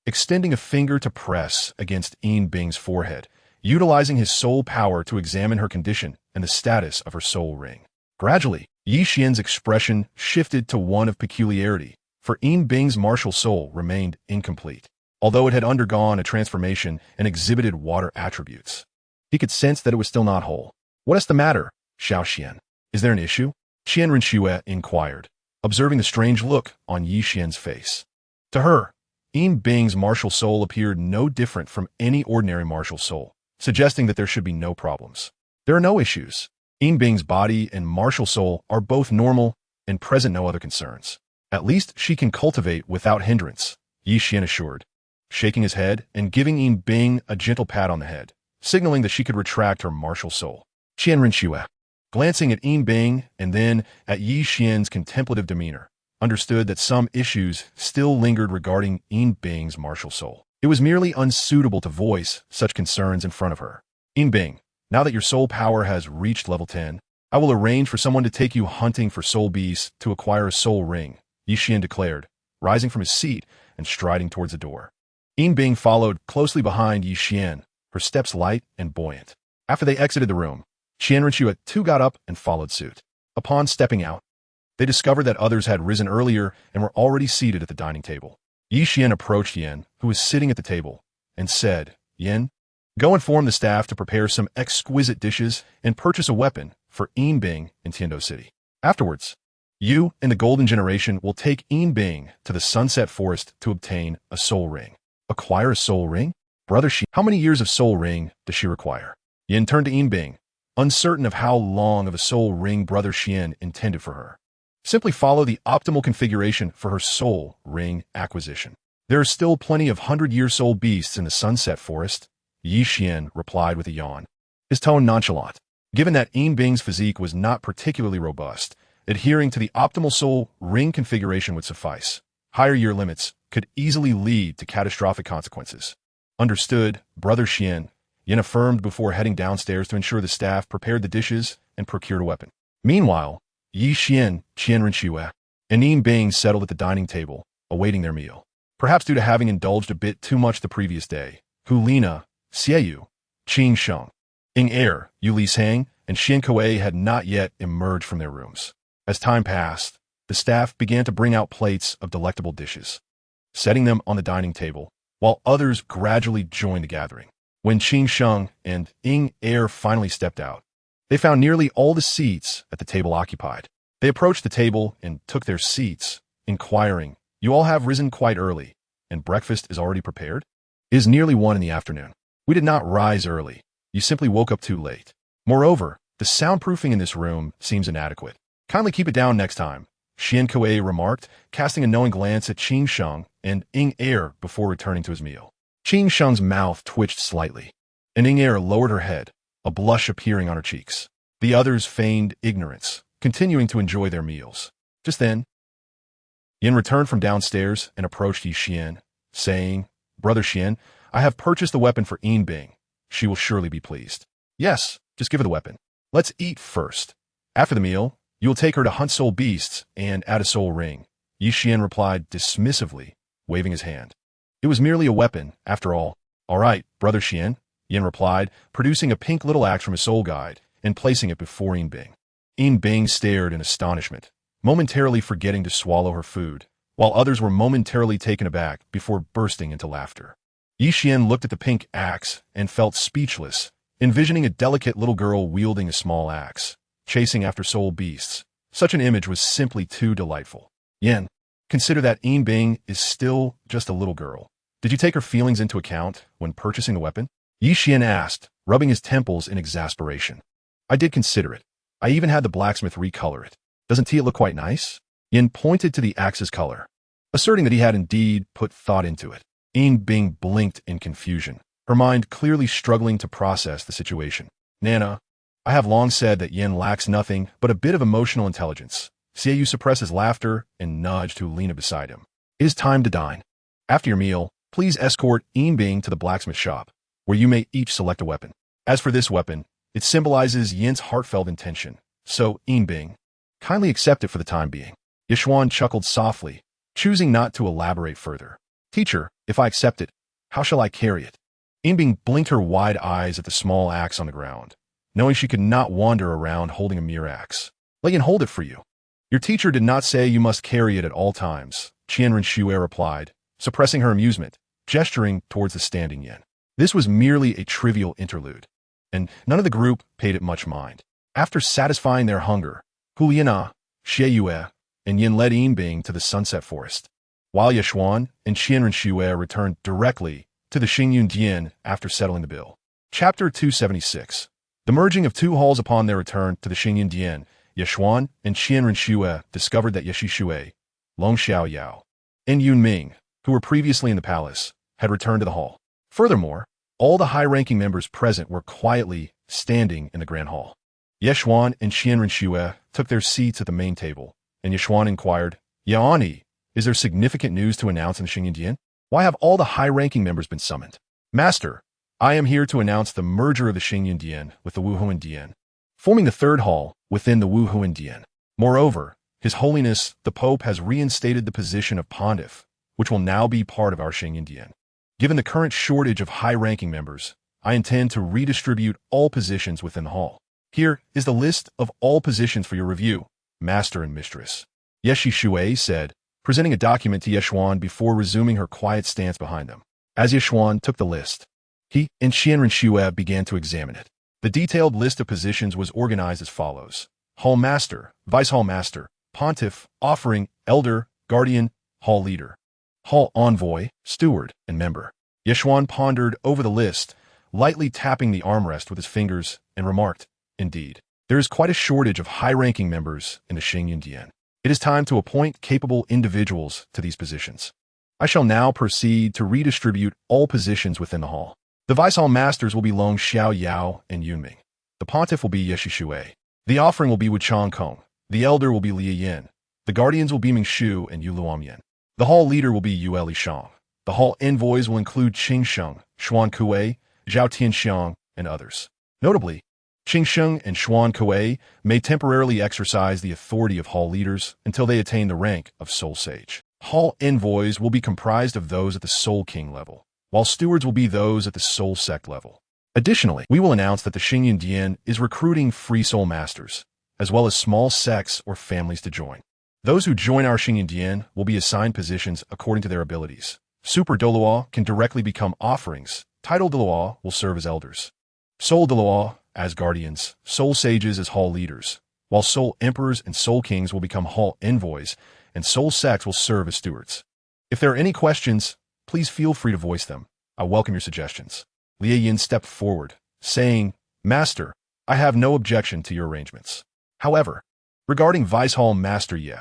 extending a finger to press against Bing's forehead, utilizing his soul power to examine her condition and the status of her soul ring. Gradually, Qian's expression shifted to one of peculiarity, for Bing's martial soul remained incomplete. Although it had undergone a transformation and exhibited water attributes, he could sense that it was still not whole. "What is the matter, Xiao Qian? Is there an issue?" Qian Renshue inquired, observing the strange look on Yi Xian's face. To her, Bing's martial soul appeared no different from any ordinary martial soul, suggesting that there should be no problems. "There are no issues. Bing's body and martial soul are both normal and present no other concerns. At least she can cultivate without hindrance," Yi Xian assured, shaking his head and giving Bing a gentle pat on the head, signaling that she could retract her martial soul. Qian Renshue, glancing at Bing and then at Yi Xian's contemplative demeanor, understood that some issues still lingered regarding Bing's martial soul. It was merely unsuitable to voice such concerns in front of her. "Bing, now that your soul power has reached level 10, I will arrange for someone to take you hunting for soul beasts to acquire a soul ring," Yi Xian declared, rising from his seat and striding towards the door. Bing followed closely behind Yi Xian, her steps light and buoyant. After they exited the room, Qian Renshue too got up and followed suit. Upon stepping out, they discovered that others had risen earlier and were already seated at the dining table. Yi Xian approached Yen, who was sitting at the table, and said, "Yen, go inform the staff to prepare some exquisite dishes and purchase a weapon for Bing in Tiando City. Afterwards, you and the Golden Generation will take Bing to the Sunset Forest to obtain a soul ring." "Acquire a soul ring? Brother Qian, how many years of soul ring does she require?" Yen turned to Bing, uncertain of how long of a soul ring Brother Qian intended for her. "Simply follow the optimal configuration for her soul ring acquisition. There are still plenty of 100-year soul beasts in the Sunset Forest," Yi Xian replied with a yawn, his tone nonchalant. Given that Bing's physique was not particularly robust, adhering to the optimal soul ring configuration would suffice. Higher year limits could easily lead to catastrophic consequences. "Understood, Brother Qian," Yen affirmed before heading downstairs to ensure the staff prepared the dishes and procured a weapon. Meanwhile, Yi Xian, Qian Renshue, and Bing settled at the dining table, awaiting their meal. Perhaps due to having indulged a bit too much the previous day, Hu Lina, Xieyu, Qing Sheng, Er, Yu Li Sang, and Xian Kuei had not yet emerged from their rooms. As time passed, the staff began to bring out plates of delectable dishes, setting them on the dining table, while others gradually joined the gathering. When Qing Sheng and Er finally stepped out, they found nearly all the seats at the table occupied. They approached the table and took their seats, inquiring, "You all have risen quite early, and breakfast is already prepared?" "It is nearly 1 in the afternoon. We did not rise early. You simply woke up too late. Moreover, the soundproofing in this room seems inadequate. Kindly keep it down next time," Xian Kuei remarked, casting a knowing glance at Qing Sheng and Er before returning to his meal. Qing Sheng's mouth twitched slightly, and Er lowered her head, a blush appearing on her cheeks. The others feigned ignorance, continuing to enjoy their meals. Just then, Yen returned from downstairs and approached Yi Xian, saying, "Brother Qian, I have purchased the weapon for Bing. She will surely be pleased." "Yes, just give her the weapon. Let's eat first. After the meal, you will take her to hunt soul beasts and add a soul ring," Yi Xian replied dismissively, waving his hand. "It was merely a weapon, after all." "All right, Brother Qian," Yen replied, producing a pink little axe from his soul guide and placing it before Bing. Bing stared in astonishment, momentarily forgetting to swallow her food, while others were momentarily taken aback before bursting into laughter. Yi Xian looked at the pink axe and felt speechless, envisioning a delicate little girl wielding a small axe, chasing after soul beasts. Such an image was simply too delightful. "Yen, consider that Bing is still just a little girl. Did you take her feelings into account when purchasing the weapon?" Yi Xian asked, rubbing his temples in exasperation. "I did consider it. I even had the blacksmith recolor it. Doesn't it look quite nice?" Yen pointed to the axe's color, asserting that he had indeed put thought into it. Bing blinked in confusion, her mind clearly struggling to process the situation. "Nana, I have long said that Yen lacks nothing but a bit of emotional intelligence." Xieyu suppressed his laughter and nudged Hulina beside him. "It is time to dine. After your meal, please escort Bing to the blacksmith shop, where you may each select a weapon. As for this weapon, it symbolizes Yen's heartfelt intention, so Bing, kindly accept it for the time being." Yishuan chuckled softly, choosing not to elaborate further. "Teacher, if I accept it, how shall I carry it?" Bing blinked her wide eyes at the small axe on the ground, knowing she could not wander around holding a mere axe. "Let Yen hold it for you. Your teacher did not say you must carry it at all times," Qian Renshue replied, suppressing her amusement, gesturing towards the standing yin. This was merely a trivial interlude, and none of the group paid it much mind. After satisfying their hunger, Hu Liana, Xie Yue, and Yin led Yinbing to the sunset forest, while Yeshuan and Qian Renshue returned directly to the Xingyun Dian after settling the bill. Chapter 276. The merging of two halls. Upon their return to the Xingyun Dian, Yeshuan and Qian Renshue discovered that Yeshi Shui, Long Xiao Yao, and Yun Ming, who were previously in the palace, had returned to the hall. Furthermore, all the high-ranking members present were quietly standing in the grand hall. Yeshuan and Qian Renshue took their seats at the main table, and Yeshuan inquired, Yaani, is there significant news to announce in the Xingyun Dian? Why have all the high-ranking members been summoned? Master, I am here to announce the merger of the Xingyun Dian with the Wuhuan Dian, forming the third hall within the Wuhuan Dian. Moreover, His Holiness, the Pope, has reinstated the position of Pontiff, which will now be part of our Xingyun Dian. Given the current shortage of high-ranking members, I intend to redistribute all positions within the hall. Here is the list of all positions for your review, Master and Mistress. Yeshi Shui said, presenting a document to Yeshuan before resuming her quiet stance behind them. As Yeshuan took the list, he and Qian Renshue began to examine it. The detailed list of positions was organized as follows: Hall Master, Vice Hall Master, Pontiff, Offering, Elder, Guardian, Hall Leader, Hall Envoy, Steward, and Member. Yeshuan pondered over the list, lightly tapping the armrest with his fingers, and remarked, Indeed, there is quite a shortage of high-ranking members in the Xingyun Dian. It is time to appoint capable individuals to these positions. I shall now proceed to redistribute all positions within the hall. The Vice Hall Masters will be Long Xiao Yao and Yunming. The Pontiff will be Yeshi Shui. The Offering will be Wuchang Kong. The Elder will be Li Yin. The Guardians will be Ming Shu and Yu Luomian. The Hall Leader will be Yu Li Shang. The Hall Envoys will include Qing Sheng, Xuan Kuei, Zhao Tianxiang, and others. Notably, Qing Sheng and Xuan Kuei may temporarily exercise the authority of Hall Leaders until they attain the rank of Soul Sage. Hall Envoys will be comprised of those at the Soul King level, while Stewards will be those at the Soul Sect level. Additionally, we will announce that the Xingyun Dian is recruiting free Soul Masters, as well as small sects or families to join. Those who join our Xingyun Dian will be assigned positions according to their abilities. Super Douluo can directly become offerings. Title Douluo will serve as elders. Soul Douluo as guardians. Soul Sages as hall leaders, while Soul Emperors and Soul Kings will become hall envoys, and Soul Sects will serve as stewards. If there are any questions, please feel free to voice them. I welcome your suggestions. Li Yin stepped forward, saying, Master, I have no objection to your arrangements. However, regarding Vice Hall Master Ye,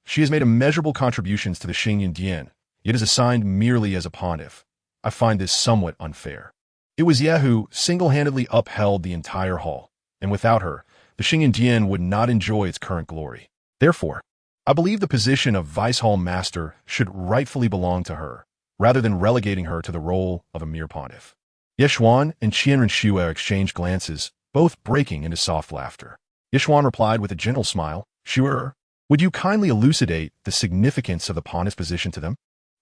she has made immeasurable contributions to the Xingyun Dian, yet is assigned merely as a pontiff. I find this somewhat unfair. It was Ye who single-handedly upheld the entire hall, and without her, the Xingyun Dian would not enjoy its current glory. Therefore, I believe the position of Vice Hall Master should rightfully belong to her, rather than relegating her to the role of a mere pontiff. Yeshuan and Qian Renshue exchanged glances, both breaking into soft laughter. Yeshuan replied with a gentle smile, Sure, would you kindly elucidate the significance of the pontiff's position to them?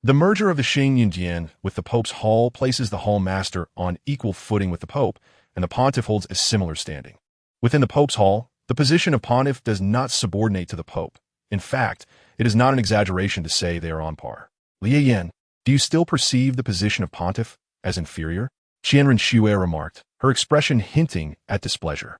The merger of the Xingyun Dian with the Pope's hall places the hall master on equal footing with the Pope, and the pontiff holds a similar standing. Within the Pope's hall, the position of pontiff does not subordinate to the Pope. In fact, it is not an exaggeration to say they are on par. Li Yin, do you still perceive the position of pontiff as inferior? Qian Renshue remarked, her expression hinting at displeasure.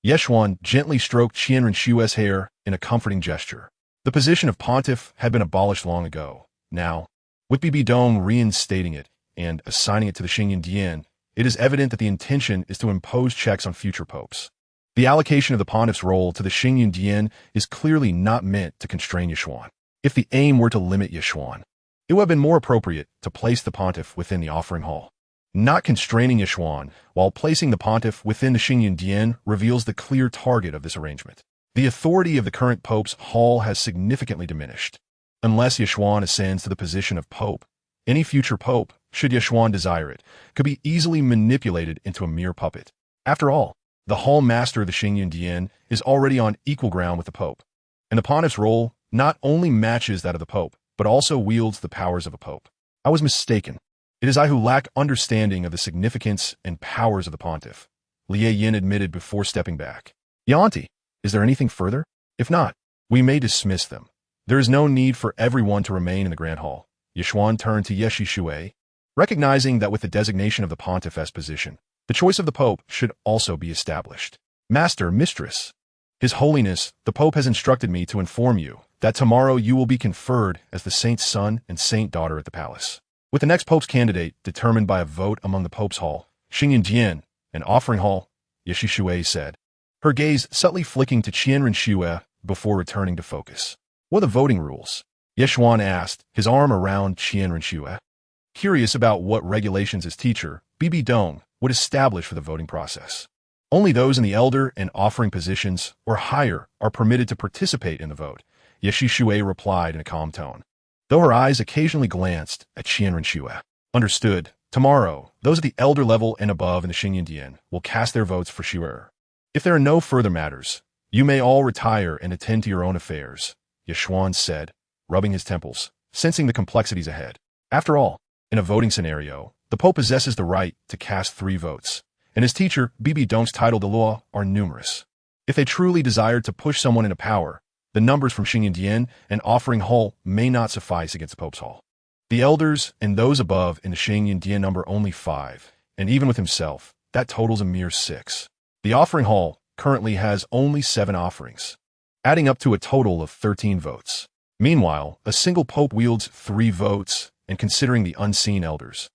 Yeshuan gently stroked Qian Renshue's hair in a comforting gesture. The position of pontiff had been abolished long ago. Now, with BibiDong reinstating it and assigning it to the Xingyun Dian, it is evident that the intention is to impose checks on future popes. The allocation of the pontiff's role to the Xingyun Dian is clearly not meant to constrain Yeshuan. If the aim were to limit Yeshuan, it would have been more appropriate to place the pontiff within the offering hall. Not constraining Yeshuan while placing the pontiff within the Xingyun Dian reveals the clear target of this arrangement. The authority of the current pope's hall has significantly diminished. Unless Yeshuan ascends to the position of pope, any future pope, should Yeshuan desire it, could be easily manipulated into a mere puppet. After all, the hall master of the Xingyun Dian is already on equal ground with the pope, and the pontiff's role not only matches that of the pope, but also wields the powers of a pope. I was mistaken. It is I who lack understanding of the significance and powers of the pontiff, Li Yin admitted before stepping back. Yanti, is there anything further? If not, we may dismiss them. There is no need for everyone to remain in the Grand Hall. Yishuan turned to Yeshi Shui, recognizing that with the designation of the pontiffess position, the choice of the Pope should also be established. Master, Mistress, His Holiness, the Pope has instructed me to inform you that tomorrow you will be conferred as the Saint's son and Saint daughter at the palace. With the next Pope's candidate determined by a vote among the Pope's Hall, Xunji, and Offering Hall, Yeshi Shui said, her gaze subtly flicking to Qian Renshue before returning to focus. What are the voting rules? Yeshuan asked, his arm around Qian Renshue, curious about what regulations his teacher, BibiDong, would establish for the voting process. Only those in the elder and offering positions or higher are permitted to participate in the vote, Yeshi Shui replied in a calm tone, though her eyes occasionally glanced at Qian Renshue. Understood. Tomorrow, those at the elder level and above in the Xinyan will cast their votes for Shu'er. If there are no further matters, you may all retire and attend to your own affairs, Yeshuan said, rubbing his temples, sensing the complexities ahead. After all, in a voting scenario, the Pope possesses the right to cast 3 votes, and his teacher, BibiDong's title Dalu, are numerous. If they truly desired to push someone into power, the numbers from Xinyan and Offering Hall may not suffice against the Pope's Hall. The elders and those above in the Xinyan number only 5, and even with himself, that totals a mere 6. The Offering Hall currently has only 7 offerings, adding up to a total of 13 votes. Meanwhile, a single Pope wields 3 votes, and considering the unseen elders,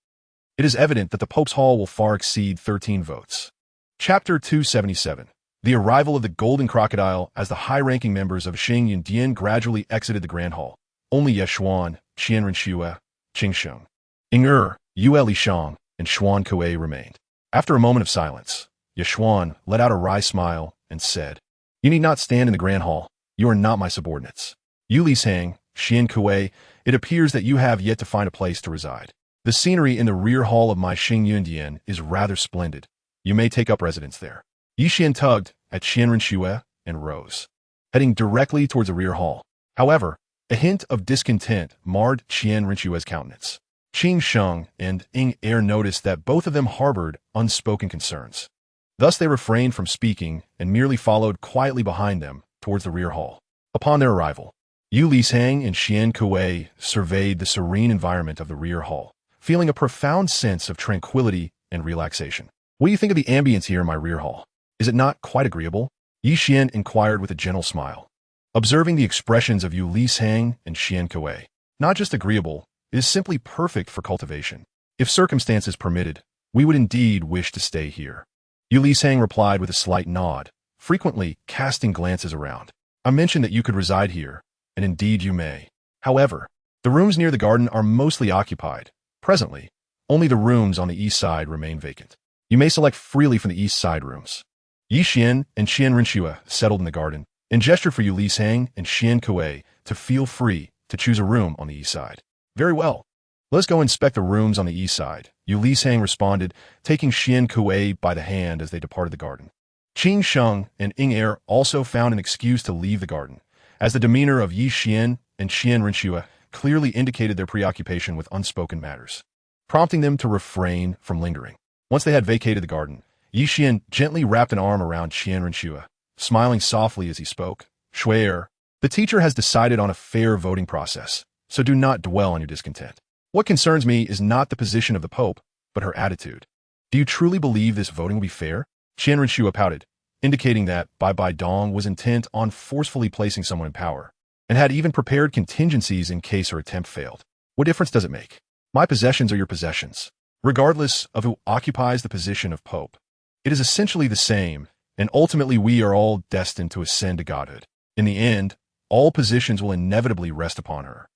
it is evident that the Pope's Hall will far exceed 13 votes. Chapter 277. The arrival of the Golden Crocodile as the high-ranking members of Xinyan gradually exited the Grand Hall. Only Yeshuan, Qian Renshue, Qingsheng, Yue Lishang, and Xuan Kuei remained. After a moment of silence, Yeshuan let out a wry smile and said, you need not stand in the Grand Hall. You are not my subordinates. Yu Lishang, Xian Kuei, it appears that you have yet to find a place to reside. The scenery in the rear hall of my Xinyan is rather splendid. You may take up residence there. Yixian tugged at Qian Renshue and rose, heading directly towards the rear hall. However, a hint of discontent marred Qian Renshue's countenance. Qing Sheng and Ing Er noticed that both of them harbored unspoken concerns. Thus they refrained from speaking and merely followed quietly behind them towards the rear hall. Upon their arrival, Yu Lishang and Xian Kuei surveyed the serene environment of the rear hall, feeling a profound sense of tranquility and relaxation. What do you think of the ambience here in my rear hall? Is it not quite agreeable? Yi Xian inquired with a gentle smile, observing the expressions of Yu Lishang and Xian Kuei. Not just agreeable, it is simply perfect for cultivation. If circumstances permitted, we would indeed wish to stay here. Yu Lishang replied with a slight nod, frequently casting glances around. I mentioned that you could reside here, and indeed you may. However, the rooms near the garden are mostly occupied. Presently, only the rooms on the east side remain vacant. You may select freely from the east side rooms. Yi Xian and Qian Renshue settled in the garden and gestured for Yu Lishang and Xian Kuei to feel free to choose a room on the east side. Very well. Let's go inspect the rooms on the east side, Yu Lishang responded, taking Xian Kuei by the hand as they departed the garden. Qing Sheng and Ing Er also found an excuse to leave the garden, as the demeanor of Yi Xian and Qian Renshue clearly indicated their preoccupation with unspoken matters, prompting them to refrain from lingering. Once they had vacated the garden, Yi Xian gently wrapped an arm around Qian Renshue, smiling softly as he spoke. Shu'er, the teacher has decided on a fair voting process, so do not dwell on your discontent. What concerns me is not the position of the Pope, but her attitude. Do you truly believe this voting will be fair? Qian Renshue pouted, indicating that BibiDong was intent on forcefully placing someone in power, and had even prepared contingencies in case her attempt failed. What difference does it make? My possessions are your possessions, regardless of who occupies the position of Pope. It is essentially the same, and ultimately we are all destined to ascend to godhood. In the end, all positions will inevitably rest upon her.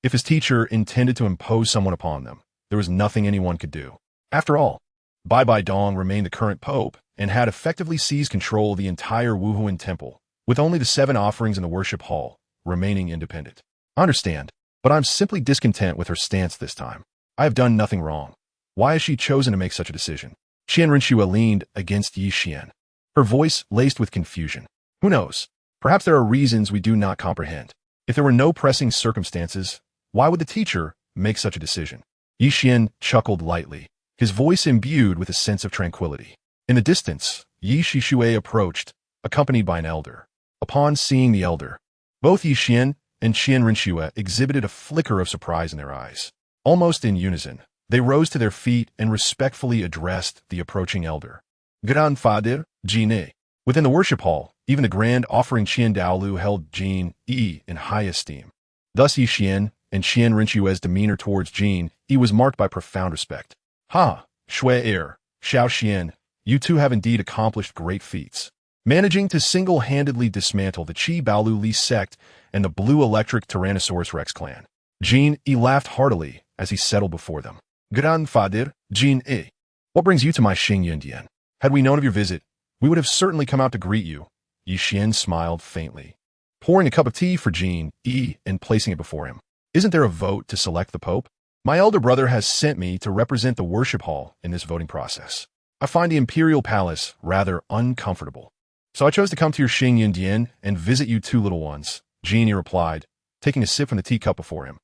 If his teacher intended to impose someone upon them, there was nothing anyone could do. After all, BibiDong remained the current Pope and had effectively seized control of the entire Wuhuan temple, with only the 7 offerings in the worship hall remaining independent. I understand, but I'm simply discontent with her stance this time. I have done nothing wrong. Why has she chosen to make such a decision? Qian Renshue leaned against Yi Xian, her voice laced with confusion. Who knows? Perhaps there are reasons we do not comprehend. If there were no pressing circumstances, why would the teacher make such a decision? Yi Xian chuckled lightly, his voice imbued with a sense of tranquility. In the distance, Yi Shishue approached, accompanied by an elder. Upon seeing the elder, both Yi Qian and Qian Renshue exhibited a flicker of surprise in their eyes. Almost in unison, they rose to their feet and respectfully addressed the approaching elder. Grandfather, Jin. Within the worship hall, even the grand offering Qian Dalu held Jin Yi in high esteem. Thus Yi Qian and Qian Renshue's demeanor towards Jin Yi was marked by profound respect. Ha, Shui Xiao Qian, you two have indeed accomplished great feats. Managing to single-handedly dismantle the Qi Baolu Li sect and the blue electric Tyrannosaurus Rex clan. Jin Yi laughed heartily as he settled before them. Grandfather, Jin Yi, what brings you to my Xingyundian? Had we known of your visit, we would have certainly come out to greet you. Yi Qian smiled faintly, pouring a cup of tea for Jin Yi and placing it before him. Isn't there a vote to select the Pope? My elder brother has sent me to represent the worship hall in this voting process. I find the imperial palace rather uncomfortable. So I chose to come to your Xingyundian and visit you two little ones, Jin Yi replied, taking a sip from the teacup before him.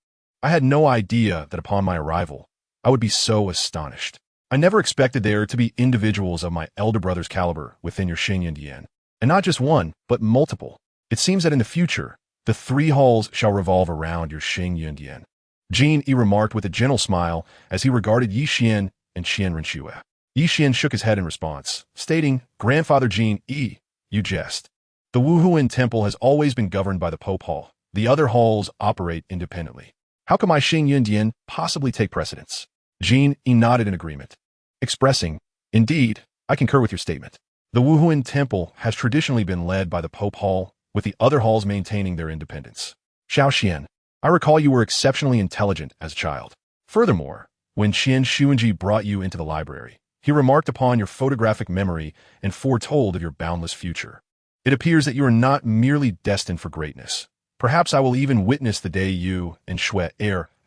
I had no idea that upon my arrival, I would be so astonished. I never expected there to be individuals of my elder brother's caliber within your Xingyundian, and not just one, but multiple. It seems that in the future, the three halls shall revolve around your Xingyundian. Jin Yi remarked with a gentle smile as he regarded Yi Qian and Qian Renshue. Yi Qian shook his head in response, stating, Grandfather Jin Yi, you jest. The Wuhuan Temple has always been governed by the Pope Hall. The other halls operate independently. How can my Xingyundian possibly take precedence? Jin Yi nodded in agreement, expressing, indeed, I concur with your statement. The Wuhuan Temple has traditionally been led by the Pope Hall, with the other halls maintaining their independence. Xiao Qian, I recall you were exceptionally intelligent as a child. Furthermore, when Xunji brought you into the library, he remarked upon your photographic memory and foretold of your boundless future. It appears that you are not merely destined for greatness. Perhaps I will even witness the day you and Shui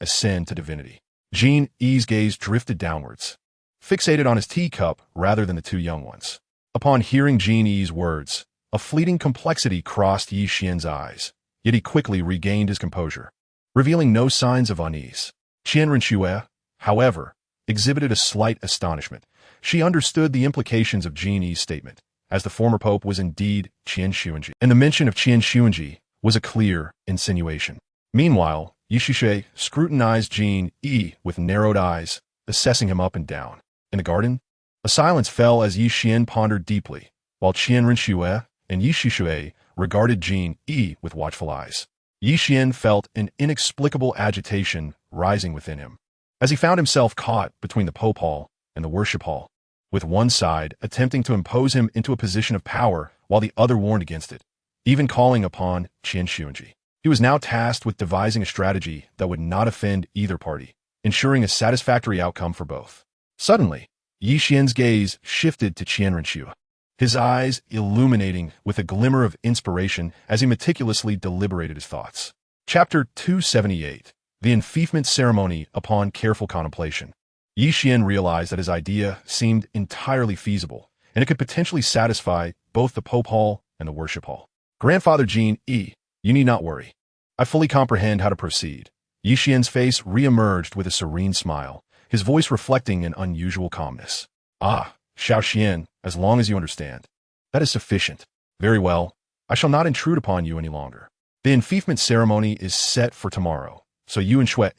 ascend to divinity. Jin Yi's gaze drifted downwards, fixated on his teacup rather than the two young ones. Upon hearing Jin Yi's words, a fleeting complexity crossed Yi Qian's eyes, yet he quickly regained his composure, revealing no signs of unease. Qian Renshue, however, exhibited a slight astonishment. She understood the implications of Jin Yi's statement, as the former pope was indeed Qian Xunji, and the mention of Qian Xunji was a clear insinuation. Meanwhile, Yi Shishui scrutinized Jin Yi with narrowed eyes, assessing him up and down. In the garden, a silence fell as Yi Qian pondered deeply, while Qian Renshue and Yi Shishui regarded Jin Yi with watchful eyes. Yi Qian felt an inexplicable agitation rising within him, as he found himself caught between the Pope Hall and the Worship Hall, with one side attempting to impose him into a position of power while the other warned against it, even calling upon Qian Xunji. He was now tasked with devising a strategy that would not offend either party, ensuring a satisfactory outcome for both. Suddenly, Yi Qian's gaze shifted to Qian Renshue, his eyes illuminating with a glimmer of inspiration as he meticulously deliberated his thoughts. Chapter 278, The Enfeoffment Ceremony Upon Careful Contemplation. Yi Qian realized that his idea seemed entirely feasible, and it could potentially satisfy both the Pope Hall and the Worship Hall. Grandfather Jin Yi, you need not worry. I fully comprehend how to proceed. Yi Qian's face re-emerged with a serene smile, his voice reflecting an unusual calmness. Ah, Xiao Qian, as long as you understand. That is sufficient. Very well. I shall not intrude upon you any longer. The enfeoffment ceremony is set for tomorrow, so you and Shui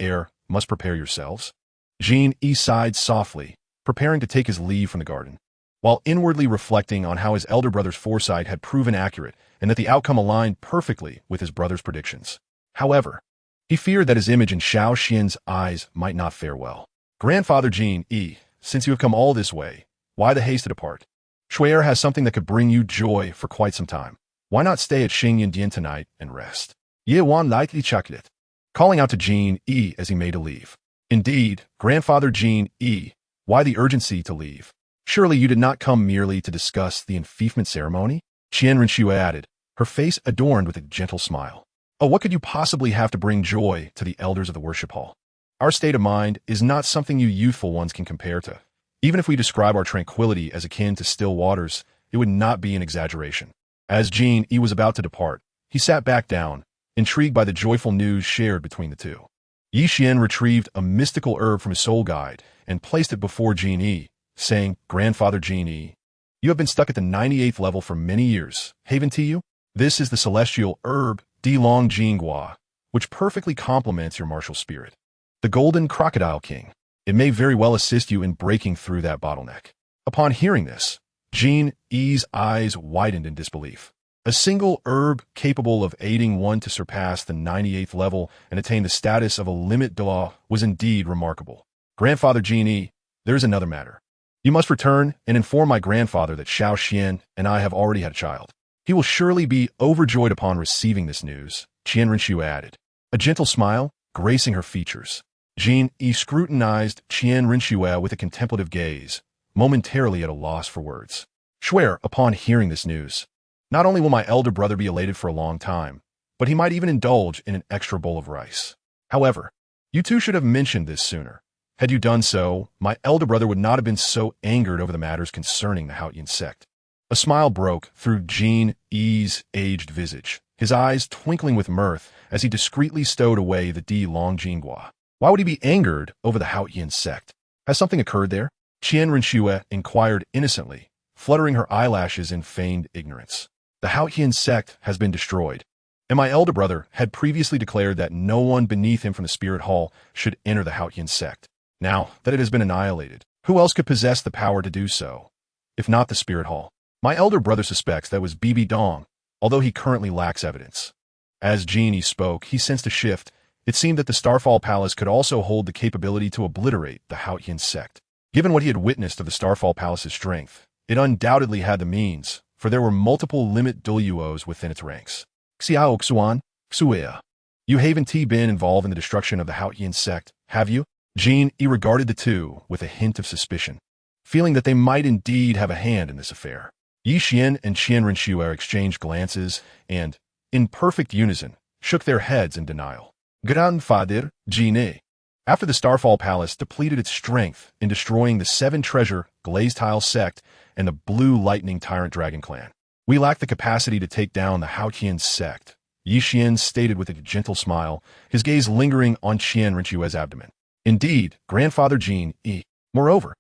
must prepare yourselves. Jin Yi sighed softly, preparing to take his leave from the garden, while inwardly reflecting on how his elder brother's foresight had proven accurate and that the outcome aligned perfectly with his brother's predictions. However, he feared that his image in Xiao Qian's eyes might not fare well. Grandfather Jin Yi, since you have come all this way, why the haste to depart? Shui has something that could bring you joy for quite some time. Why not stay at Xingyundian tonight and rest? Ye wan lightly chocolate, calling out to Jin Yi as he made to leave. Indeed, Grandfather Jin Yi, why the urgency to leave? Surely you did not come merely to discuss the enfeoffment ceremony? Qian Renshue added, her face adorned with a gentle smile. Oh, what could you possibly have to bring joy to the elders of the worship hall? Our state of mind is not something you youthful ones can compare to. Even if we describe our tranquility as akin to still waters, it would not be an exaggeration. As Jin Yi was about to depart, he sat back down, intrigued by the joyful news shared between the two. Yi Qian retrieved a mystical herb from his soul guide and placed it before Jin Yi, saying, Grandfather Jin Yi, you have been stuck at the 98th level for many years. Haven to you? This is the celestial herb Dilong Jinghua, which perfectly complements your martial spirit. The Golden Crocodile King. It may very well assist you in breaking through that bottleneck. Upon hearing this, Jin Yi's eyes widened in disbelief. A single herb capable of aiding one to surpass the 98th level and attain the status of a limit Dalu was indeed remarkable. Grandfather Jin Yi, there is another matter. You must return and inform my grandfather that Xiao Qian and I have already had a child. He will surely be overjoyed upon receiving this news, Qian Renshue added, a gentle smile gracing her features. Jin Yi scrutinized Qian Renshue with a contemplative gaze, momentarily at a loss for words. Swear, upon hearing this news, not only will my elder brother be elated for a long time, but he might even indulge in an extra bowl of rice. However, you two should have mentioned this sooner. Had you done so, my elder brother would not have been so angered over the matters concerning the Haotian sect. A smile broke through Jin Yi's aged visage, his eyes twinkling with mirth as he discreetly stowed away the Dilong Jinghua. Why would he be angered over the Haotian sect? Has something occurred there? Qian Renshue inquired innocently, fluttering her eyelashes in feigned ignorance. The Haotian sect has been destroyed, and my elder brother had previously declared that no one beneath him from the Spirit Hall should enter the Haotian sect. Now that it has been annihilated, who else could possess the power to do so, if not the Spirit Hall? My elder brother suspects that was BibiDong, although he currently lacks evidence. As Genie spoke, he sensed a shift. It seemed that the Starfall Palace could also hold the capability to obliterate the Haotian sect. Given what he had witnessed of the Starfall Palace's strength, it undoubtedly had the means, for there were multiple limit Douluos within its ranks. Xiao Xuan, Xuea. You haven't been involved in the destruction of the Haotian sect, have you? Jin Yi regarded the two with a hint of suspicion, feeling that they might indeed have a hand in this affair. Yi Xian and Qian Renshue exchanged glances and, in perfect unison, shook their heads in denial. Grandfather Jin Yi. After the Starfall Palace depleted its strength in destroying the Seven Treasure Glazed Tile sect and the Blue Lightning Tyrant Dragon clan, we lack the capacity to take down the Haotian sect, Yi Xian stated with a gentle smile, his gaze lingering on Qian Renshue's abdomen. Indeed, Grandfather Jin Yi. Moreover,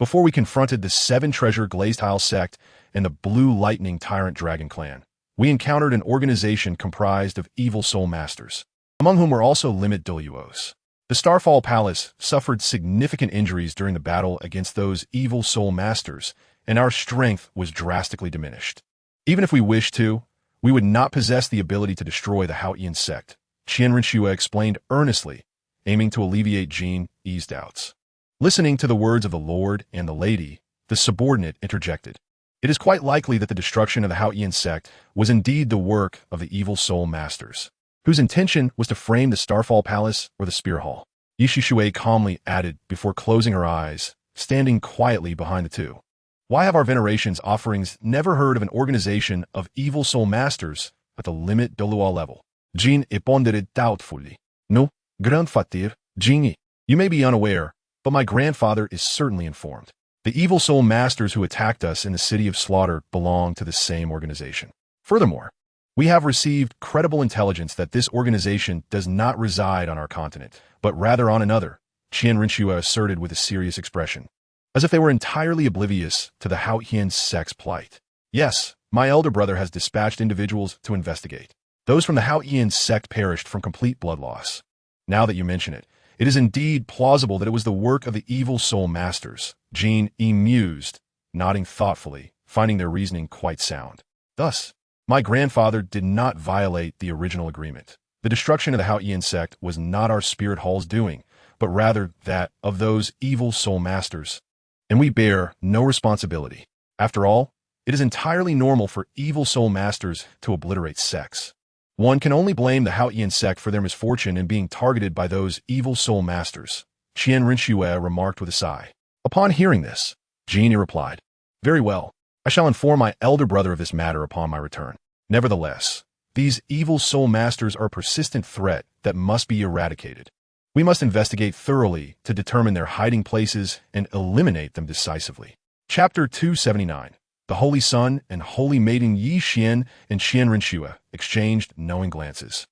before we confronted the Seven Treasure Glazed Tile sect and the Blue Lightning Tyrant Dragon clan, we encountered an organization comprised of evil soul masters, among whom were also limit Douluos. The Starfall Palace suffered significant injuries during the battle against those evil soul masters, and our strength was drastically diminished. Even if we wished to, we would not possess the ability to destroy the Haotian sect, Qian Renshue explained earnestly, aiming to alleviate Jin Yi's doubts. Listening to the words of the Lord and the Lady, the subordinate interjected. It is quite likely that the destruction of the Haotian sect was indeed the work of the evil soul masters, whose intention was to frame the Starfall Palace or the Spear Hall. Yi Shui calmly added before closing her eyes, standing quietly behind the two. Why have our veneration's offerings never heard of an organization of evil soul masters at the limit Douluo level? Jin Yi pondered doubtfully. No, Grandfather Jin Yi. You may be unaware, but my grandfather is certainly informed. The evil soul masters who attacked us in the City of Slaughter belong to the same organization. Furthermore, we have received credible intelligence that this organization does not reside on our continent, but rather on another, Qian Renshue asserted with a serious expression, as if they were entirely oblivious to the Haotian sect's plight. Yes, my elder brother has dispatched individuals to investigate. Those from the Haotian sect perished from complete blood loss. Now that you mention it, it is indeed plausible that it was the work of the evil soul masters, Jin Yi mused, nodding thoughtfully, finding their reasoning quite sound. Thus, my grandfather did not violate the original agreement. The destruction of the Haotian sect was not our Spirit Hall's doing, but rather that of those evil soul masters, and we bear no responsibility. After all, it is entirely normal for evil soul masters to obliterate sects. One can only blame the Haotian sect for their misfortune in being targeted by those evil soul masters, Qian Renshue remarked with a sigh. Upon hearing this, Jin replied, Very well, I shall inform my elder brother of this matter upon my return. Nevertheless, these evil soul masters are a persistent threat that must be eradicated. We must investigate thoroughly to determine their hiding places and eliminate them decisively. Chapter 279. The Holy Son and Holy Maiden Yi Xian and Qian Renshue exchanged knowing glances,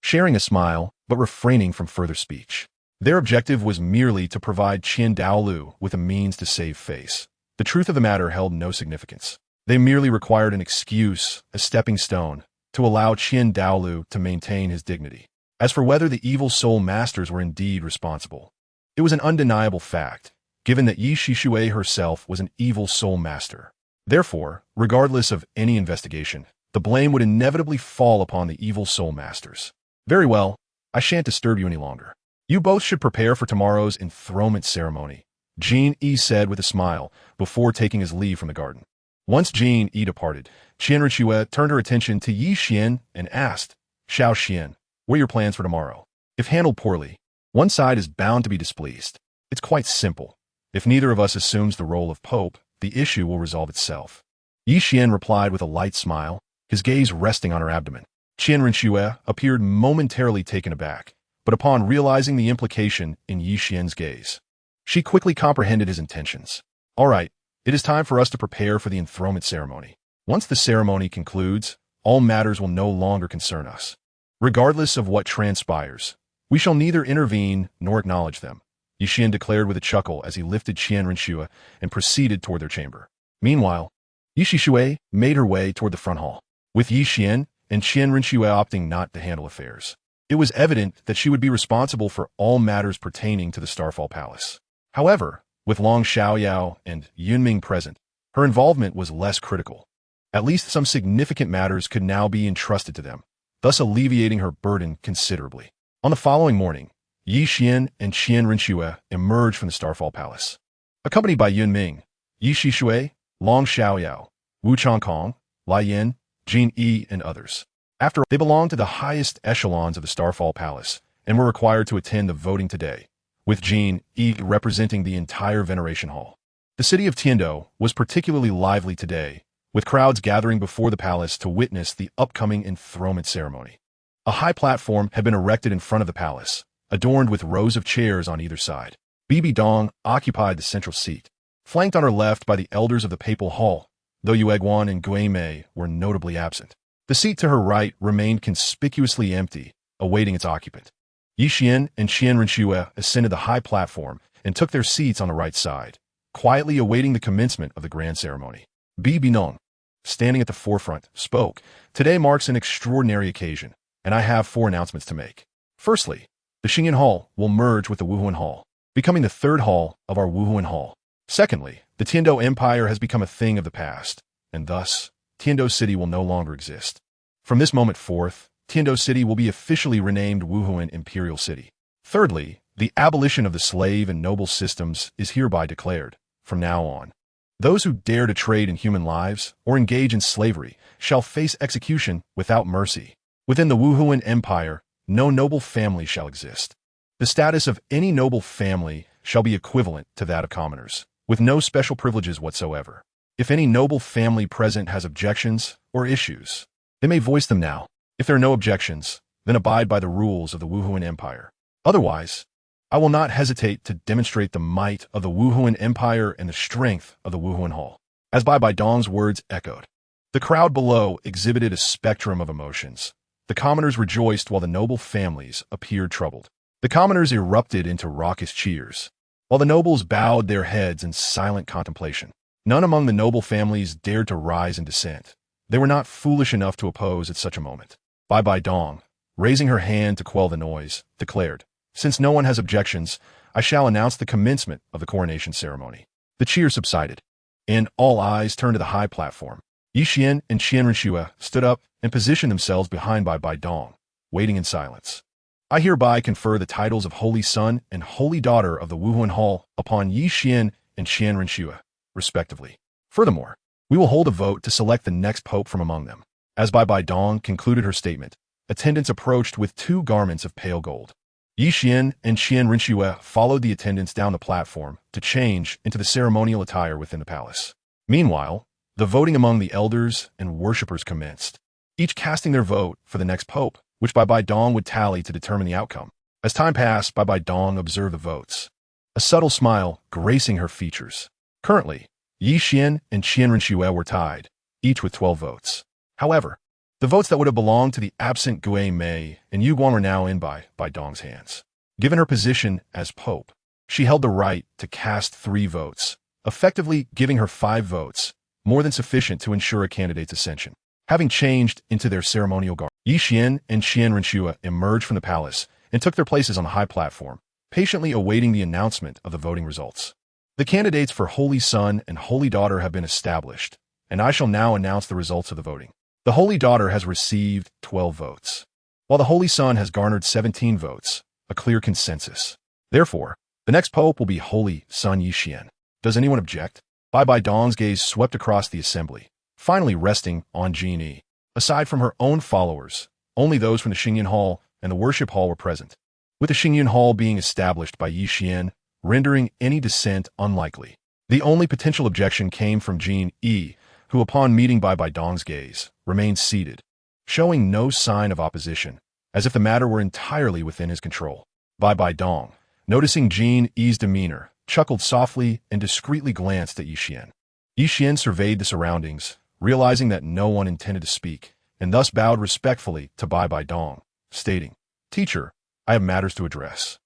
sharing a smile but refraining from further speech. Their objective was merely to provide Qian Dalu with a means to save face. The truth of the matter held no significance. They merely required an excuse, a stepping stone, to allow Qian Dalu to maintain his dignity. As for whether the evil soul masters were indeed responsible, it was an undeniable fact, given that Yi Shixue herself was an evil soul master. Therefore, regardless of any investigation, the blame would inevitably fall upon the evil soul masters. Very well, I shan't disturb you any longer. You both should prepare for tomorrow's enthronement ceremony, Jin Yi said with a smile before taking his leave from the garden. Once Jin Yi departed, Qian Renshue turned her attention to Yi Xian and asked, Xiao Xian, what are your plans for tomorrow? If handled poorly, one side is bound to be displeased. It's quite simple. If neither of us assumes the role of Pope, the issue will resolve itself. Yi Xian replied with a light smile, his gaze resting on her abdomen. Qian Renshue appeared momentarily taken aback, but upon realizing the implication in Yi Xian's gaze, she quickly comprehended his intentions. All right, it is time for us to prepare for the enthronement ceremony. Once the ceremony concludes, all matters will no longer concern us. Regardless of what transpires, we shall neither intervene nor acknowledge them, Yi Xian declared with a chuckle as he lifted Qian Renshue and proceeded toward their chamber. Meanwhile, Yi Shixue made her way toward the front hall, with Yi Xian and Qian Renshue opting not to handle affairs. It was evident that she would be responsible for all matters pertaining to the Starfall Palace. However, with Long Xiaoyao and Yunming present, her involvement was less critical. At least some significant matters could now be entrusted to them, thus alleviating her burden considerably. On the following morning, Yi Xian and Qian Renshue emerged from the Starfall Palace, accompanied by Yunming, Yi Shixue, Long Xiaoyao, Wu Changkong, Lai Yin, Jin Yi, and others. After all, they belonged to the highest echelons of the Starfall Palace and were required to attend the voting today, with Jin Yi representing the entire Veneration Hall. The city of Tiando was particularly lively today, with crowds gathering before the palace to witness the upcoming enthronement ceremony. A high platform had been erected in front of the palace, adorned with rows of chairs on either side. BibiDong occupied the central seat, flanked on her left by the elders of the papal hall, though Yueguan and Guimei were notably absent. The seat to her right remained conspicuously empty, awaiting its occupant. Yi Xian and Qian Renshue ascended the high platform and took their seats on the right side, quietly awaiting the commencement of the grand ceremony. BibiDong, standing at the forefront, spoke, Today marks an extraordinary occasion, and I have 4 announcements to make. Firstly, the Xingyan Hall will merge with the Wuhuan Hall, becoming the third hall of our Wuhuan Hall. Secondly, the Tiando Empire has become a thing of the past, and thus, Tiando City will no longer exist. From this moment forth, Tiando City will be officially renamed Wuhuan Imperial City. Thirdly, the abolition of the slave and noble systems is hereby declared. From now on, those who dare to trade in human lives or engage in slavery shall face execution without mercy. Within the Wuhuan Empire, no noble family shall exist. The status of any noble family shall be equivalent to that of commoners, with no special privileges whatsoever. If any noble family present has objections or issues, they may voice them now. If there are no objections, then abide by the rules of the Wuhuan Empire. Otherwise, I will not hesitate to demonstrate the might of the Wuhuan Empire and the strength of the Wuhuan Hall. As BibiDong's words echoed, the crowd below exhibited a spectrum of emotions. The commoners rejoiced while the noble families appeared troubled. The commoners erupted into raucous cheers, while the nobles bowed their heads in silent contemplation. None among the noble families dared to rise in dissent. They were not foolish enough to oppose at such a moment. BibiDong, raising her hand to quell the noise, declared, Since no one has objections, I shall announce the commencement of the coronation ceremony. The cheers subsided, and all eyes turned to the high platform. Yi Xian and Qian Renshue stood up and positioned themselves behind BibiDong, waiting in silence. I hereby confer the titles of Holy Son and Holy Daughter of the Wuhuan Hall upon Yi Xian and Qian Renshue, respectively. Furthermore, we will hold a vote to select the next pope from among them. As BibiDong concluded her statement, attendants approached with 2 garments of pale gold. Yi Xian and Qian Renshue followed the attendants down the platform to change into the ceremonial attire within the palace. Meanwhile, the voting among the elders and worshippers commenced, each casting their vote for the next pope, which BibiDong would tally to determine the outcome. As time passed, BibiDong observed the votes, a subtle smile gracing her features. Currently, Yi Xian and Qian Renshue were tied, each with 12 votes. However, the votes that would have belonged to the absent Guimei and Yuguan were now in BibiDong's hands. Given her position as pope, she held the right to cast 3 votes, effectively giving her 5 votes, more than sufficient to ensure a candidate's ascension. Having changed into their ceremonial garb, Qian and Qian Renshua emerged from the palace and took their places on the high platform, patiently awaiting the announcement of the voting results. The candidates for Holy Son and Holy Daughter have been established, and I shall now announce the results of the voting. The Holy Daughter has received 12 votes, while the Holy Son has garnered 17 votes, a clear consensus. Therefore, the next pope will be Holy Son Qian. Does anyone object? BibiDong's gaze swept across the assembly, finally resting on Qian. Aside from her own followers, only those from the Xingyan Hall and the worship hall were present, with the Xingyan Hall being established by Qian, rendering any dissent unlikely. The only potential objection came from Qian, who upon meeting BibiDong's gaze, remained seated, showing no sign of opposition, as if the matter were entirely within his control. BibiDong, noticing Qian's demeanor, chuckled softly and discreetly glanced at Qian. Qian surveyed the surroundings, realizing that no one intended to speak, and thus bowed respectfully to BibiDong, stating, "Teacher, I have matters to address.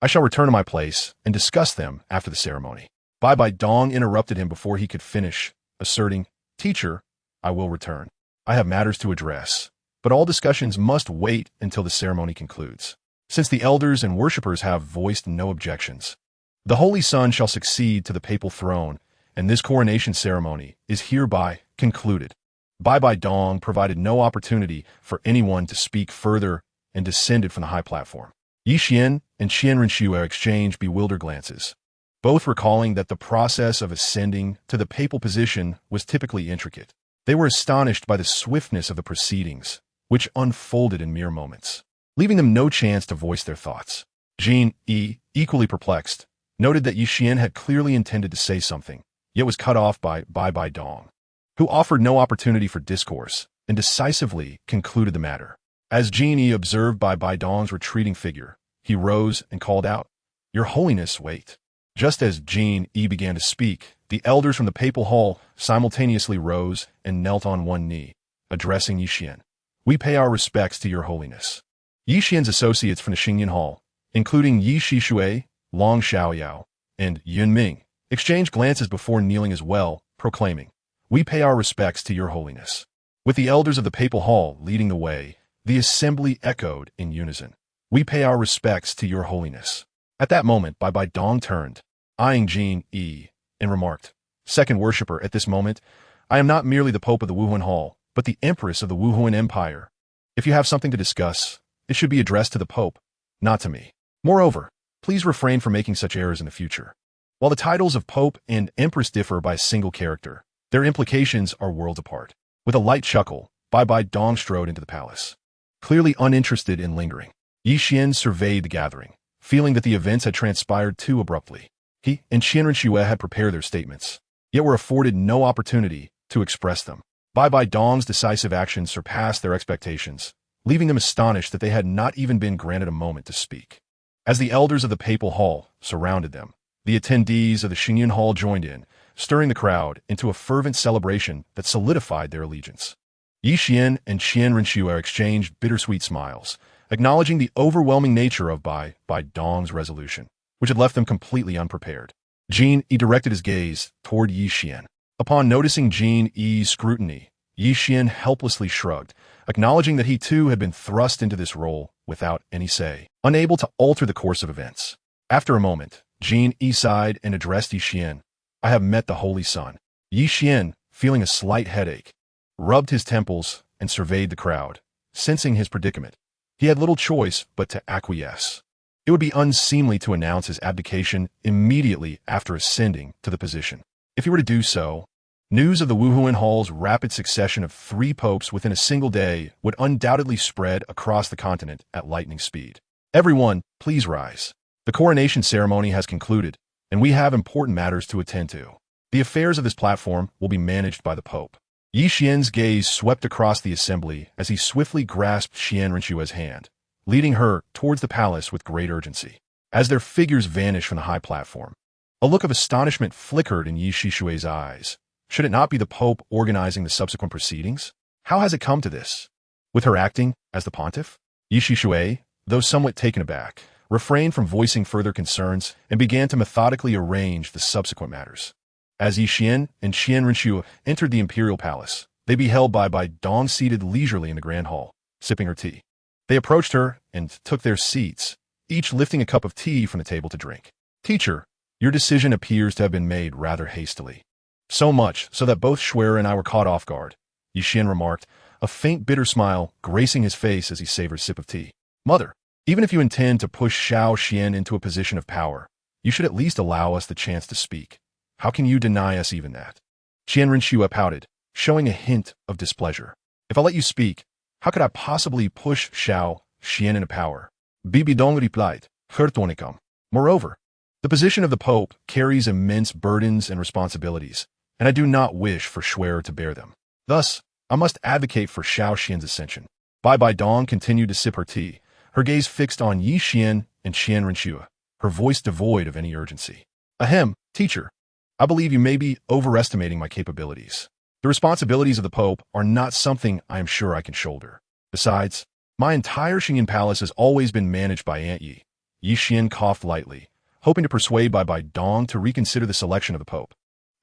I shall return to my place and discuss them after the ceremony." BibiDong interrupted him before he could finish, asserting, "Teacher, I will return. I have matters to address, but all discussions must wait until the ceremony concludes, since the elders and worshippers have voiced no objections. The Holy Son shall succeed to the papal throne, and this coronation ceremony is hereby concluded." BibiDong provided no opportunity for anyone to speak further and descended from the high platform. Qian and Qian Renshua exchanged bewildered glances, both recalling that the process of ascending to the papal position was typically intricate. They were astonished by the swiftness of the proceedings, which unfolded in mere moments, leaving them no chance to voice their thoughts. Qian, equally perplexed, noted that Qian had clearly intended to say something, yet was cut off by BibiDong, who offered no opportunity for discourse and decisively concluded the matter. As Qian observed BibiDong's retreating figure, he rose and called out, "Your Holiness, wait." Just as Qian began to speak, the elders from the papal hall simultaneously rose and knelt on one knee, addressing Qian. "We pay our respects to your Holiness." Qian's associates from the Xingyan Hall, including Yi Shishui, Long Xiaoyao, and Yun Ming, exchanged glances before kneeling as well, proclaiming, "We pay our respects to your Holiness." With the elders of the papal hall leading the way, the assembly echoed in unison, "We pay our respects to your Holiness." At that moment, BibiDong turned, eyeing Qian, and remarked, "Second worshipper, at this moment, I am not merely the Pope of the Wuhuan Hall, but the Empress of the Wuhuan Empire. If you have something to discuss, it should be addressed to the Pope, not to me. Moreover, please refrain from making such errors in the future." While the titles of Pope and Empress differ by a single character, their implications are worlds apart. With a light chuckle, BibiDong strode into the palace, clearly uninterested in lingering. Qian surveyed the gathering, feeling that the events had transpired too abruptly. He and Qian Renshua had prepared their statements, yet were afforded no opportunity to express them. BibiDong's decisive actions surpassed their expectations, leaving them astonished that they had not even been granted a moment to speak. As the elders of the papal hall surrounded them, the attendees of the Xingyan Hall joined in, stirring the crowd into a fervent celebration that solidified their allegiance. Qian and Qian Renshua exchanged bittersweet smiles, acknowledging the overwhelming nature of BibiDong's resolution, which had left them completely unprepared. Qian directed his gaze toward Qian. Upon noticing Qian's scrutiny, Qian helplessly shrugged, acknowledging that he too had been thrust into this role without any say, unable to alter the course of events. After a moment, Qian sighed and addressed Qian. "I have met the Holy Son." Qian, feeling a slight headache, rubbed his temples and surveyed the crowd, sensing his predicament. He had little choice but to acquiesce. It would be unseemly to announce his abdication immediately after ascending to the position. If he were to do so, news of the Wuhuan Hall's rapid succession of 3 popes within a single day would undoubtedly spread across the continent at lightning speed. "Everyone, please rise. The coronation ceremony has concluded, and we have important matters to attend to. The affairs of this platform will be managed by the Pope." Qian's gaze swept across the assembly as he swiftly grasped Qian Renshua's hand, leading her towards the palace with great urgency. As their figures vanished from the high platform, a look of astonishment flickered in Yi Shishui's eyes. Should it not be the Pope organizing the subsequent proceedings? How has it come to this? With her acting as the pontiff? Yi Shishui, though somewhat taken aback, refrained from voicing further concerns and began to methodically arrange the subsequent matters. As Qian and Qian Renshua entered the imperial palace, they beheld BibiDong seated leisurely in the grand hall, sipping her tea. They approached her and took their seats, each lifting a cup of tea from the table to drink. Teacher, your decision appears to have been made rather hastily. So much so that both Schwer and I were caught off guard, Qian remarked, a faint bitter smile gracing his face as he savored a sip of tea. Mother, even if you intend to push Qian into a position of power, you should at least allow us the chance to speak. How can you deny us even that? Qian pouted, showing a hint of displeasure. If I let you speak, how could I possibly push Qian into power? BibiDong replied, Hertonicum. Moreover, the position of the Pope carries immense burdens and responsibilities, and I do not wish for Schwer to bear them. Thus, I must advocate for Qian's ascension. BibiDong continued to sip her tea, her gaze fixed on Qian and Qian, her voice devoid of any urgency. Ahem, teacher, I believe you may be overestimating my capabilities. The responsibilities of the Pope are not something I am sure I can shoulder. Besides, my entire Xunji palace has always been managed by Aunt Yi. Qian coughed lightly, hoping to persuade BibiDong to reconsider the selection of the Pope.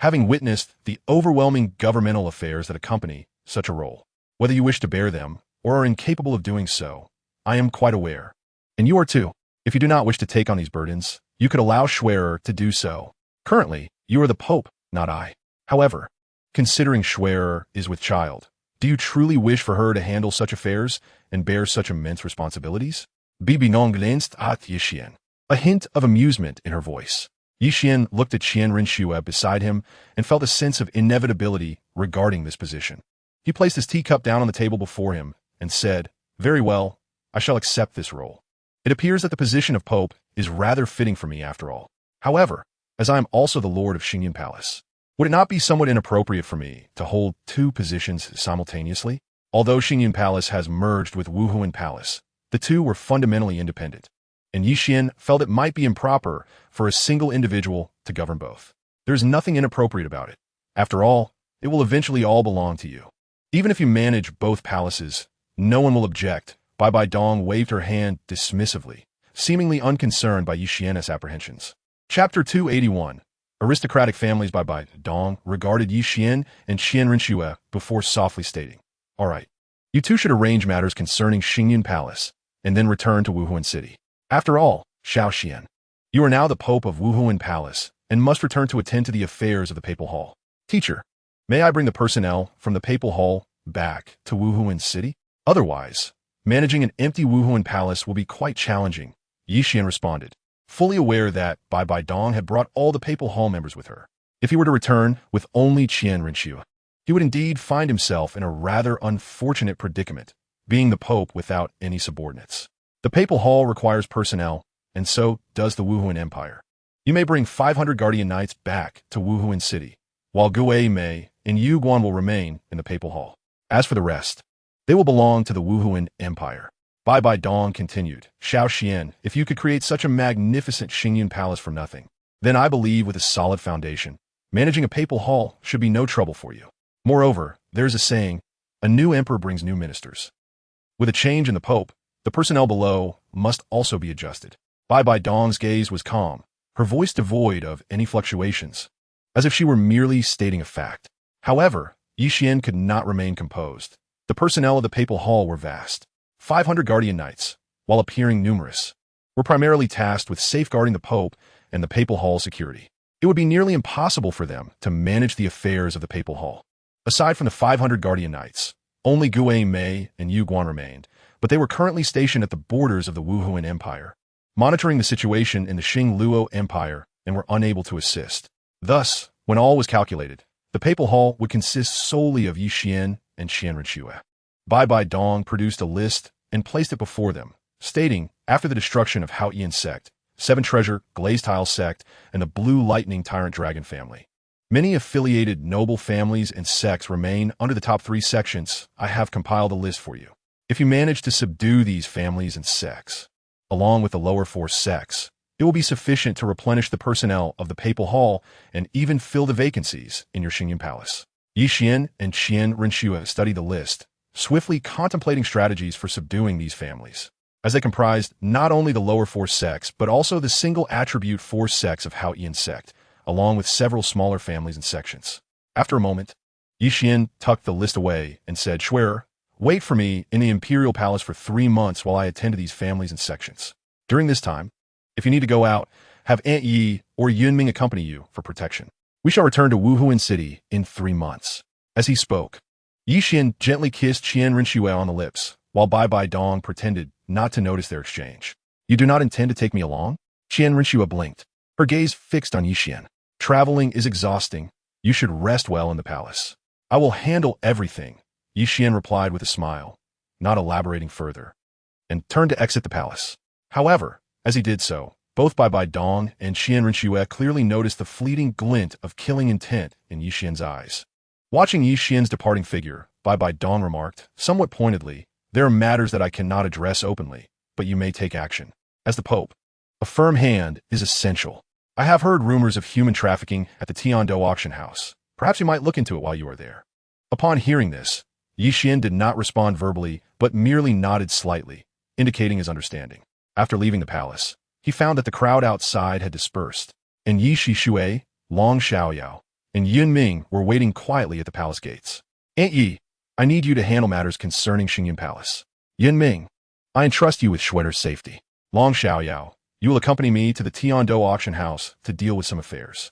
Having witnessed the overwhelming governmental affairs that accompany such a role, whether you wish to bear them or are incapable of doing so, I am quite aware. And you are too. If you do not wish to take on these burdens, you could allow Schwer to do so. Currently, you are the Pope, not I. However, considering Schwer is with child, do you truly wish for her to handle such affairs and bear such immense responsibilities? BibiDong glanced at Qian, a hint of amusement in her voice. Qian looked at Qian beside him and felt a sense of inevitability regarding this position. He placed his teacup down on the table before him and said, Very well, I shall accept this role. It appears that the position of Pope is rather fitting for me after all. However, as I am also the Lord of Xunji Palace, would it not be somewhat inappropriate for me to hold two positions simultaneously? Although Xunji Palace has merged with Wuhuan Palace, the two were fundamentally independent, and Qian felt it might be improper for a single individual to govern both. There is nothing inappropriate about it. After all, it will eventually all belong to you. Even if you manage both palaces, no one will object. BibiDong waved her hand dismissively, seemingly unconcerned by Qian's apprehensions. Chapter 281. Aristocratic families. BibiDong regarded Qian and Qian before softly stating, All right, you two should arrange matters concerning Xunji Palace, and then return to Wuhuan City. After all, Qian, you are now the Pope of Wuhuan Palace, and must return to attend to the affairs of the Papal Hall. Teacher, may I bring the personnel from the Papal Hall back to Wuhuan City? Otherwise, managing an empty Wuhuan Palace will be quite challenging, Qian responded, fully aware that BibiDong had brought all the Papal Hall members with her. If he were to return with only Qian, he would indeed find himself in a rather unfortunate predicament, being the Pope without any subordinates. The Papal Hall requires personnel, and so does the Wuhuan Empire. You may bring 500 Guardian Knights back to Wuhuan City, while Gue Mei and Yu Guan will remain in the Papal Hall. As for the rest, they will belong to the Wuhuan Empire. BibiDong continued, Qian, if you could create such a magnificent Xunji palace from nothing, then I believe with a solid foundation, managing a Papal Hall should be no trouble for you. Moreover, there is a saying, a new emperor brings new ministers. With a change in the Pope, the personnel below must also be adjusted. BibiDong's gaze was calm, her voice devoid of any fluctuations, as if she were merely stating a fact. However, Qian could not remain composed. The personnel of the Papal Hall were vast. 500 Guardian Knights, while appearing numerous, were primarily tasked with safeguarding the Pope and the Papal Hall security. It would be nearly impossible for them to manage the affairs of the Papal Hall. Aside from the 500 Guardian Knights, only Gue Mei and Yu Guan remained, but they were currently stationed at the borders of the Wuhuan Empire, monitoring the situation in the Luo Empire, and were unable to assist. Thus, when all was calculated, the Papal Hall would consist solely of Qian and Qian. BibiDong produced a list and placed it before them, stating, after the destruction of Hao Ian sect, Seven Treasure, Glazed Tile sect, and the Blue Lightning Tyrant Dragon family, many affiliated noble families and sects remain under the top 3 sections. I have compiled a list for you. If you manage to subdue these families and sects, along with the lower 4 sects, it will be sufficient to replenish the personnel of the Papal Hall and even fill the vacancies in your Xunji Palace. Qian and Qian studied the list, swiftly contemplating strategies for subduing these families, as they comprised not only the lower 4 sects, but also the single attribute 4 sects of Hao Ian sect, along with several smaller families and sections. After a moment, Yi Qian tucked the list away and said, "Schwerer, wait for me in the imperial palace for 3 months while I attend to these families and sections. During this time, if you need to go out, have Aunt Yi or Yunming accompany you for protection. We shall return to Wuhuan City in 3 months." As he spoke, Yi Qian gently kissed Qian Rinxue on the lips, while BibiDong pretended not to notice their exchange. "You do not intend to take me along?" Qian Rinxue blinked, her gaze fixed on Yi Qian. "Traveling is exhausting. You should rest well in the palace." "I will handle everything," Yi Qian replied with a smile, not elaborating further, and turned to exit the palace. However, as he did so, both BibiDong and Qian Rinxue clearly noticed the fleeting glint of killing intent in Yi Qian's eyes. Watching Yi Qian's departing figure, BibiDong remarked, somewhat pointedly, "There are matters that I cannot address openly, but you may take action. As the Pope, a firm hand is essential. I have heard rumors of human trafficking at the Tiando auction house. Perhaps you might look into it while you are there." Upon hearing this, Yi Qian did not respond verbally, but merely nodded slightly, indicating his understanding. After leaving the palace, he found that the crowd outside had dispersed, and Yi Shishui, Long Xiaoyao, and Yunming were waiting quietly at the palace gates. "Aunt Yi, I need you to handle matters concerning Xinyan Palace. Yunming, I entrust you with Schwetter's safety. Long Xiaoyao, you will accompany me to the Tiando auction house to deal with some affairs."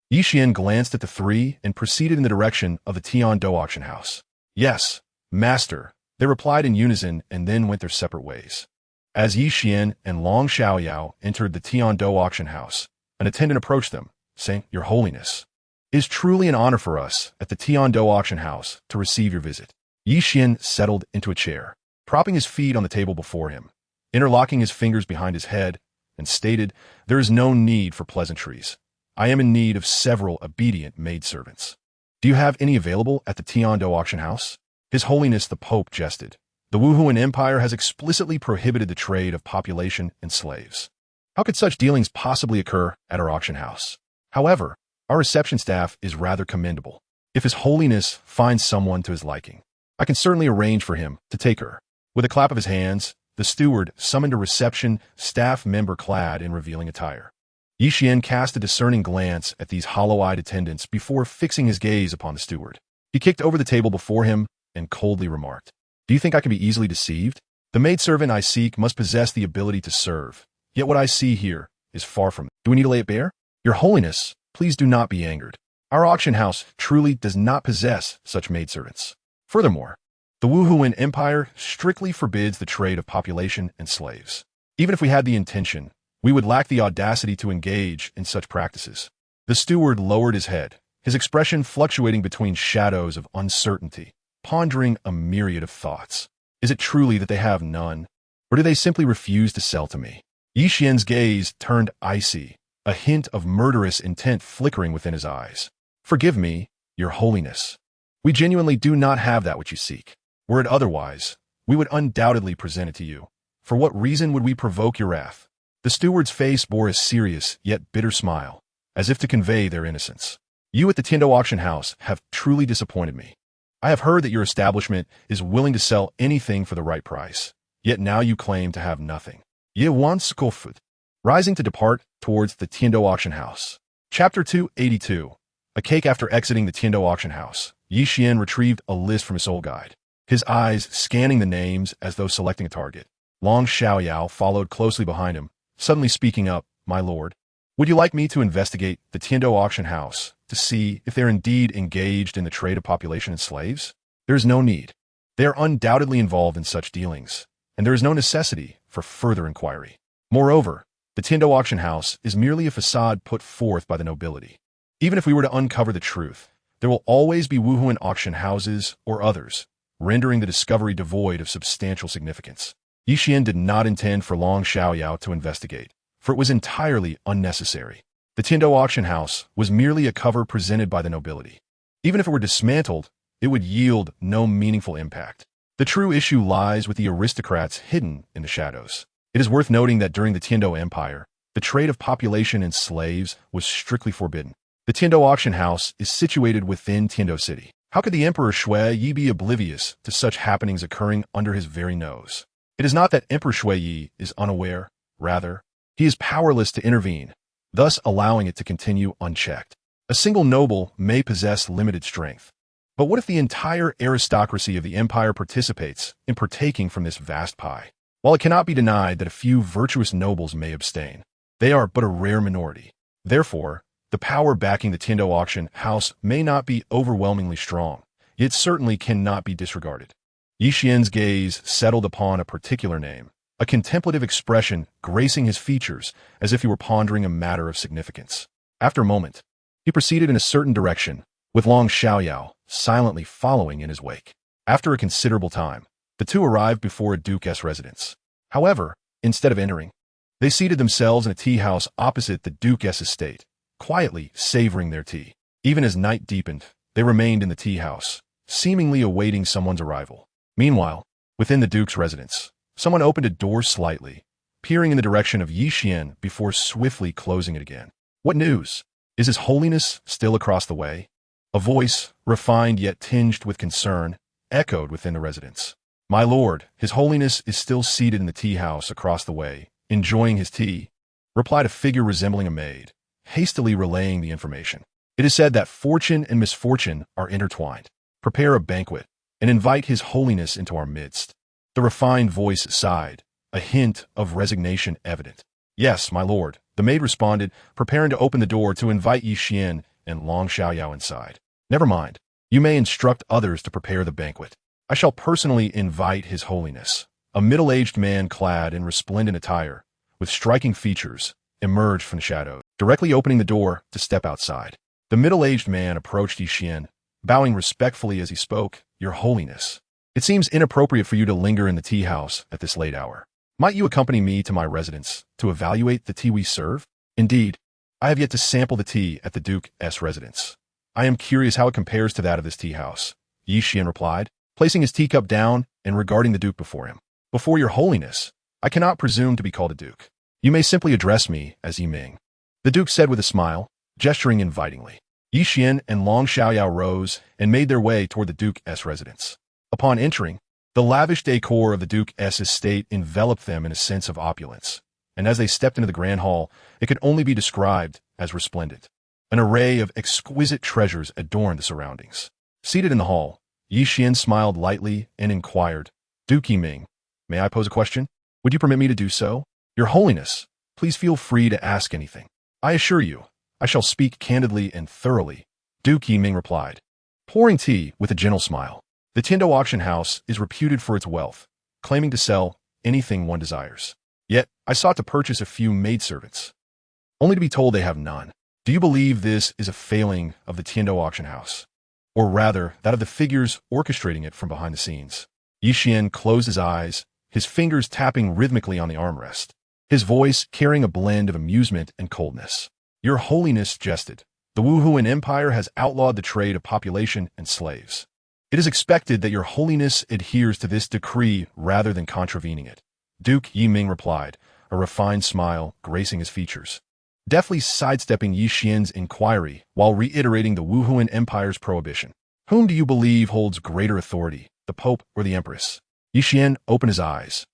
Yi Qian glanced at the three and proceeded in the direction of the Tiando auction house. "Yes, master," they replied in unison and then went their separate ways. As Yi Qian and Long Xiaoyao entered the Tiando auction house, an attendant approached them, saying, "Your Holiness, it is truly an honor for us at the Tiando auction house to receive your visit." Yi Qian settled into a chair, propping his feet on the table before him, interlocking his fingers behind his head, and stated, "There is no need for pleasantries. I am in need of several obedient maidservants. Do you have any available at the Tiando auction house?" His Holiness the Pope jested. "The Wuhuan Empire has explicitly prohibited the trade of population and slaves. How could such dealings possibly occur at our auction house? However, our reception staff is rather commendable. If His Holiness finds someone to his liking, I can certainly arrange for him to take her." With a clap of his hands, the steward summoned a reception staff member clad in revealing attire. Yi Qian cast a discerning glance at these hollow-eyed attendants before fixing his gaze upon the steward. He kicked over the table before him and coldly remarked, "Do you think I can be easily deceived? The maidservant I seek must possess the ability to serve, yet what I see here is far from it. Do we need to lay it bare? Your Holiness, please do not be angered. Our auction house truly does not possess such maidservants. Furthermore, the Wuhuan Empire strictly forbids the trade of population and slaves. Even if we had the intention, we would lack the audacity to engage in such practices." The steward lowered his head, his expression fluctuating between shadows of uncertainty, pondering a myriad of thoughts. Is it truly that they have none, or do they simply refuse to sell to me? Yi Qian's gaze turned icy, a hint of murderous intent flickering within his eyes. "Forgive me, Your Holiness. We genuinely do not have that which you seek. Were it otherwise, we would undoubtedly present it to you. For what reason would we provoke your wrath?" The steward's face bore a serious yet bitter smile, as if to convey their innocence. "You at the Tiando auction house have truly disappointed me. I have heard that your establishment is willing to sell anything for the right price, yet now you claim to have nothing." Ye wan skofut, rising to depart towards the Tiando auction house. Chapter 282. A cake. After exiting the Tiando auction house, Yi Qian retrieved a list from his soul guide, his eyes scanning the names as though selecting a target. Long Xiaoyao followed closely behind him, suddenly speaking up, "My lord, would you like me to investigate the Tiando auction house to see if they're indeed engaged in the trade of population and slaves? There is no need. They are undoubtedly involved in such dealings, and there is no necessity for further inquiry. Moreover, the Tiando auction house is merely a facade put forth by the nobility. Even if we were to uncover the truth, there will always be Wuhuan auction houses or others, rendering the discovery devoid of substantial significance." Yi Qian did not intend for Long Xiaoyao to investigate, for it was entirely unnecessary. The Tiando auction house was merely a cover presented by the nobility. Even if it were dismantled, it would yield no meaningful impact. The true issue lies with the aristocrats hidden in the shadows. It is worth noting that during the Tiando Empire, the trade of population and slaves was strictly forbidden. The Tiando auction house is situated within Tiando City. How could the Emperor Shui Yi be oblivious to such happenings occurring under his very nose? It is not that Emperor Shui Yi is unaware, rather, he is powerless to intervene, thus allowing it to continue unchecked. A single noble may possess limited strength, But what if the entire aristocracy of the empire participates in partaking from this vast pie? While it cannot be denied that a few virtuous nobles may abstain, they are but a rare minority. Therefore, the power backing the Tindo auction house may not be overwhelmingly strong, yet certainly cannot be disregarded. Yi Xian's gaze settled upon a particular name, a contemplative expression gracing his features as if he were pondering a matter of significance. After a moment, he proceeded in a certain direction, with Long Xiaoyao silently following in his wake. After a considerable time, the two arrived before a duke's residence. However, instead of entering, they seated themselves in a tea house opposite the duke's estate, quietly savoring their tea. Even as night deepened, they remained in the tea house, seemingly awaiting someone's arrival. Meanwhile, within the duke's residence, someone opened a door slightly, peering in the direction of Yi Xian before swiftly closing it again. What news? Is His Holiness still across the way? A voice, refined yet tinged with concern, echoed within the residence. My lord, His Holiness is still seated in the tea house across the way, enjoying his tea, replied a figure resembling a maid, hastily relaying the information. It is said that fortune and misfortune are intertwined. Prepare a banquet and invite His Holiness into our midst. The refined voice sighed, a hint of resignation evident. Yes, my lord, the maid responded, preparing to open the door to invite Yi Xian and Long Xiaoyao inside. Never mind. You may instruct others to prepare the banquet. I shall personally invite His Holiness. A middle-aged man clad in resplendent attire, with striking features, emerged from the shadows, directly opening the door to step outside. The middle-aged man approached Yi Xian, bowing respectfully as he spoke. Your Holiness, it seems inappropriate for you to linger in the tea house at this late hour. Might you accompany me to my residence to evaluate the tea we serve? Indeed, I have yet to sample the tea at the Duke's residence. I am curious how it compares to that of this tea house, Yi Xian replied, placing his teacup down and regarding the Duke before him. Before Your Holiness, I cannot presume to be called a Duke. You may simply address me as Yi Ming. The Duke said with a smile, gesturing invitingly. Yi Xian and Long Xiaoyao rose and made their way toward the Duke's residence. Upon entering, the lavish decor of the Duke's estate enveloped them in a sense of opulence, and as they stepped into the grand hall, it could only be described as resplendent. An array of exquisite treasures adorned the surroundings. Seated in the hall, Yi Xian smiled lightly and inquired, Duke Yi Ming, may I pose a question? Would you permit me to do so? Your Holiness, please feel free to ask anything. I assure you, I shall speak candidly and thoroughly, Duke Yi Ming replied, pouring tea with a gentle smile. The Tindo auction house is reputed for its wealth, claiming to sell anything one desires. Yet, I sought to purchase a few maidservants, only to be told they have none. Do you believe this is a failing of the Tindo auction house? Or rather, that of the figures orchestrating it from behind the scenes? Yi Xian closed his eyes, his fingers tapping rhythmically on the armrest, his voice carrying a blend of amusement and coldness. Your Holiness jested. The Wuhuan Empire has outlawed the trade of population and slaves. It is expected that Your Holiness adheres to this decree rather than contravening it. Duke Yi Ming replied, a refined smile gracing his features, deftly sidestepping Yi Xian's inquiry while reiterating the Wuhuan Empire's prohibition. Whom do you believe holds greater authority, the Pope or the Empress? Yi Xian opened his eyes,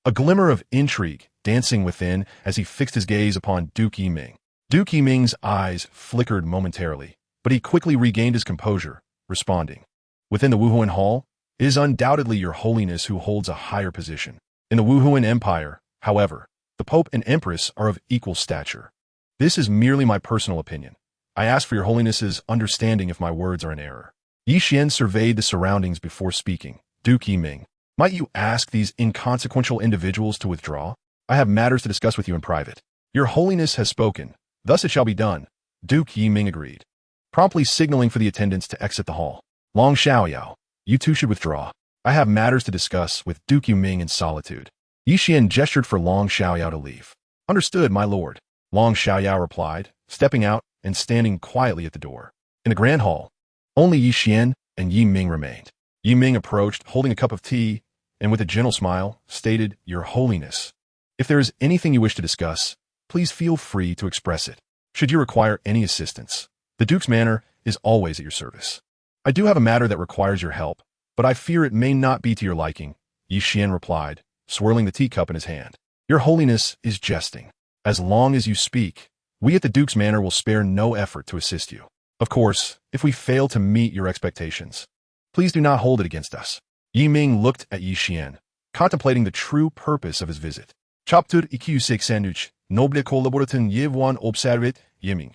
a glimmer of intrigue dancing within as he fixed his gaze upon Duke Yi Ming. Duke Yi Ming's eyes flickered momentarily, but he quickly regained his composure, responding, within the Wuhuan Hall, it is undoubtedly Your Holiness who holds a higher position. In the Wuhuan Empire, however, the Pope and Empress are of equal stature. This is merely my personal opinion. I ask for Your Holiness's understanding if my words are in error. Yi Xian surveyed the surroundings before speaking. Duke Yi Ming, might you ask these inconsequential individuals to withdraw? I have matters to discuss with you in private. Your Holiness has spoken. Thus it shall be done. Duke Yi Ming agreed, promptly signaling for the attendants to exit the hall. Long Xiaoyao, you two should withdraw. I have matters to discuss with Duke Yi Ming in solitude. Yi Xian gestured for Long Xiaoyao to leave. Understood, my lord, Long Xiaoyao replied, stepping out and standing quietly at the door. In the grand hall, only Yi Xian and Yi Ming remained. Yi Ming approached, holding a cup of tea, and with a gentle smile, stated, Your Holiness, if there is anything you wish to discuss, please feel free to express it. Should you require any assistance, the Duke's manor is always at your service. I do have a matter that requires your help, but I fear it may not be to your liking, Yi Xian replied, swirling the teacup in his hand. Your Holiness is jesting. As long as you speak, we at the Duke's manor will spare no effort to assist you. Of course, if we fail to meet your expectations, please do not hold it against us. Yi Ming looked at Yi Qian, contemplating the true purpose of his visit. Chapter 286 Noble collaboratin Yevwan observit Yiming.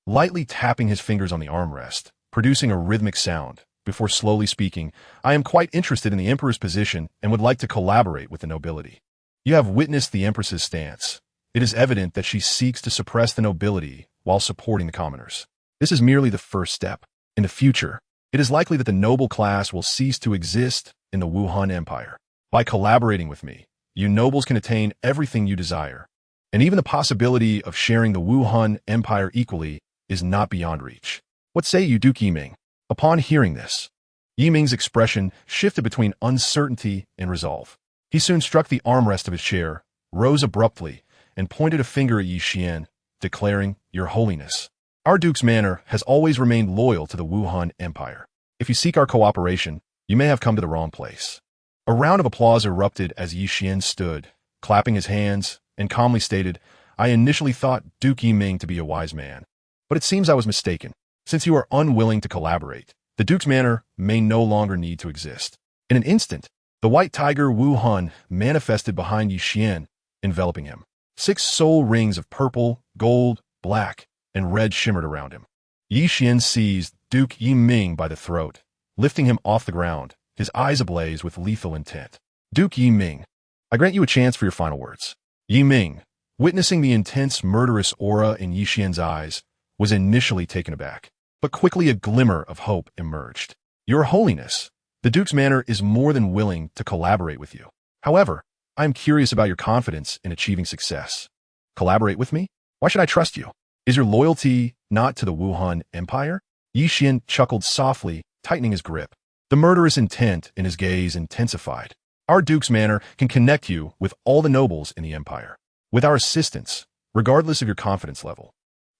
Lightly tapping his fingers on the armrest, producing a rhythmic sound, before slowly speaking, I am quite interested in the emperor's position and would like to collaborate with the nobility. You have witnessed the empress's stance. It is evident that she seeks to suppress the nobility while supporting the commoners. This is merely the first step. In the future, it is likely that the noble class will cease to exist in the Wuhan Empire. By collaborating with me, you nobles can attain everything you desire, and even the possibility of sharing the Wuhan Empire equally is not beyond reach. What say you, Duke Yiming? Upon hearing this, Yiming's expression shifted between uncertainty and resolve. He soon struck the armrest of his chair, rose abruptly, and pointed a finger at Yi Qian, declaring, Your Holiness, our Duke's manor has always remained loyal to the Wuhan Empire. If you seek our cooperation, you may have come to the wrong place. A round of applause erupted as Yi Qian stood, clapping his hands, and calmly stated, I initially thought Duke Yiming to be a wise man, but it seems I was mistaken. Since you are unwilling to collaborate, the Duke's manor may no longer need to exist. In an instant, the white tiger Wu Hun manifested behind Yi Qian, enveloping him. 6 soul rings of purple, gold, black, and red shimmered around him. Yi Qian seized Duke Yiming by the throat, lifting him off the ground, his eyes ablaze with lethal intent. Duke Yiming, I grant you a chance for your final words. Yiming, witnessing the intense murderous aura in Yi Qian's eyes, was initially taken aback, but quickly a glimmer of hope emerged. Your Holiness, the Duke's manor is more than willing to collaborate with you. However, I am curious about your confidence in achieving success. Collaborate with me? Why should I trust you? Is your loyalty not to the Wuhan Empire? Yi Qian chuckled softly, tightening his grip. The murderous intent in his gaze intensified. Our Duke's manor can connect you with all the nobles in the empire. With our assistance, regardless of your confidence level,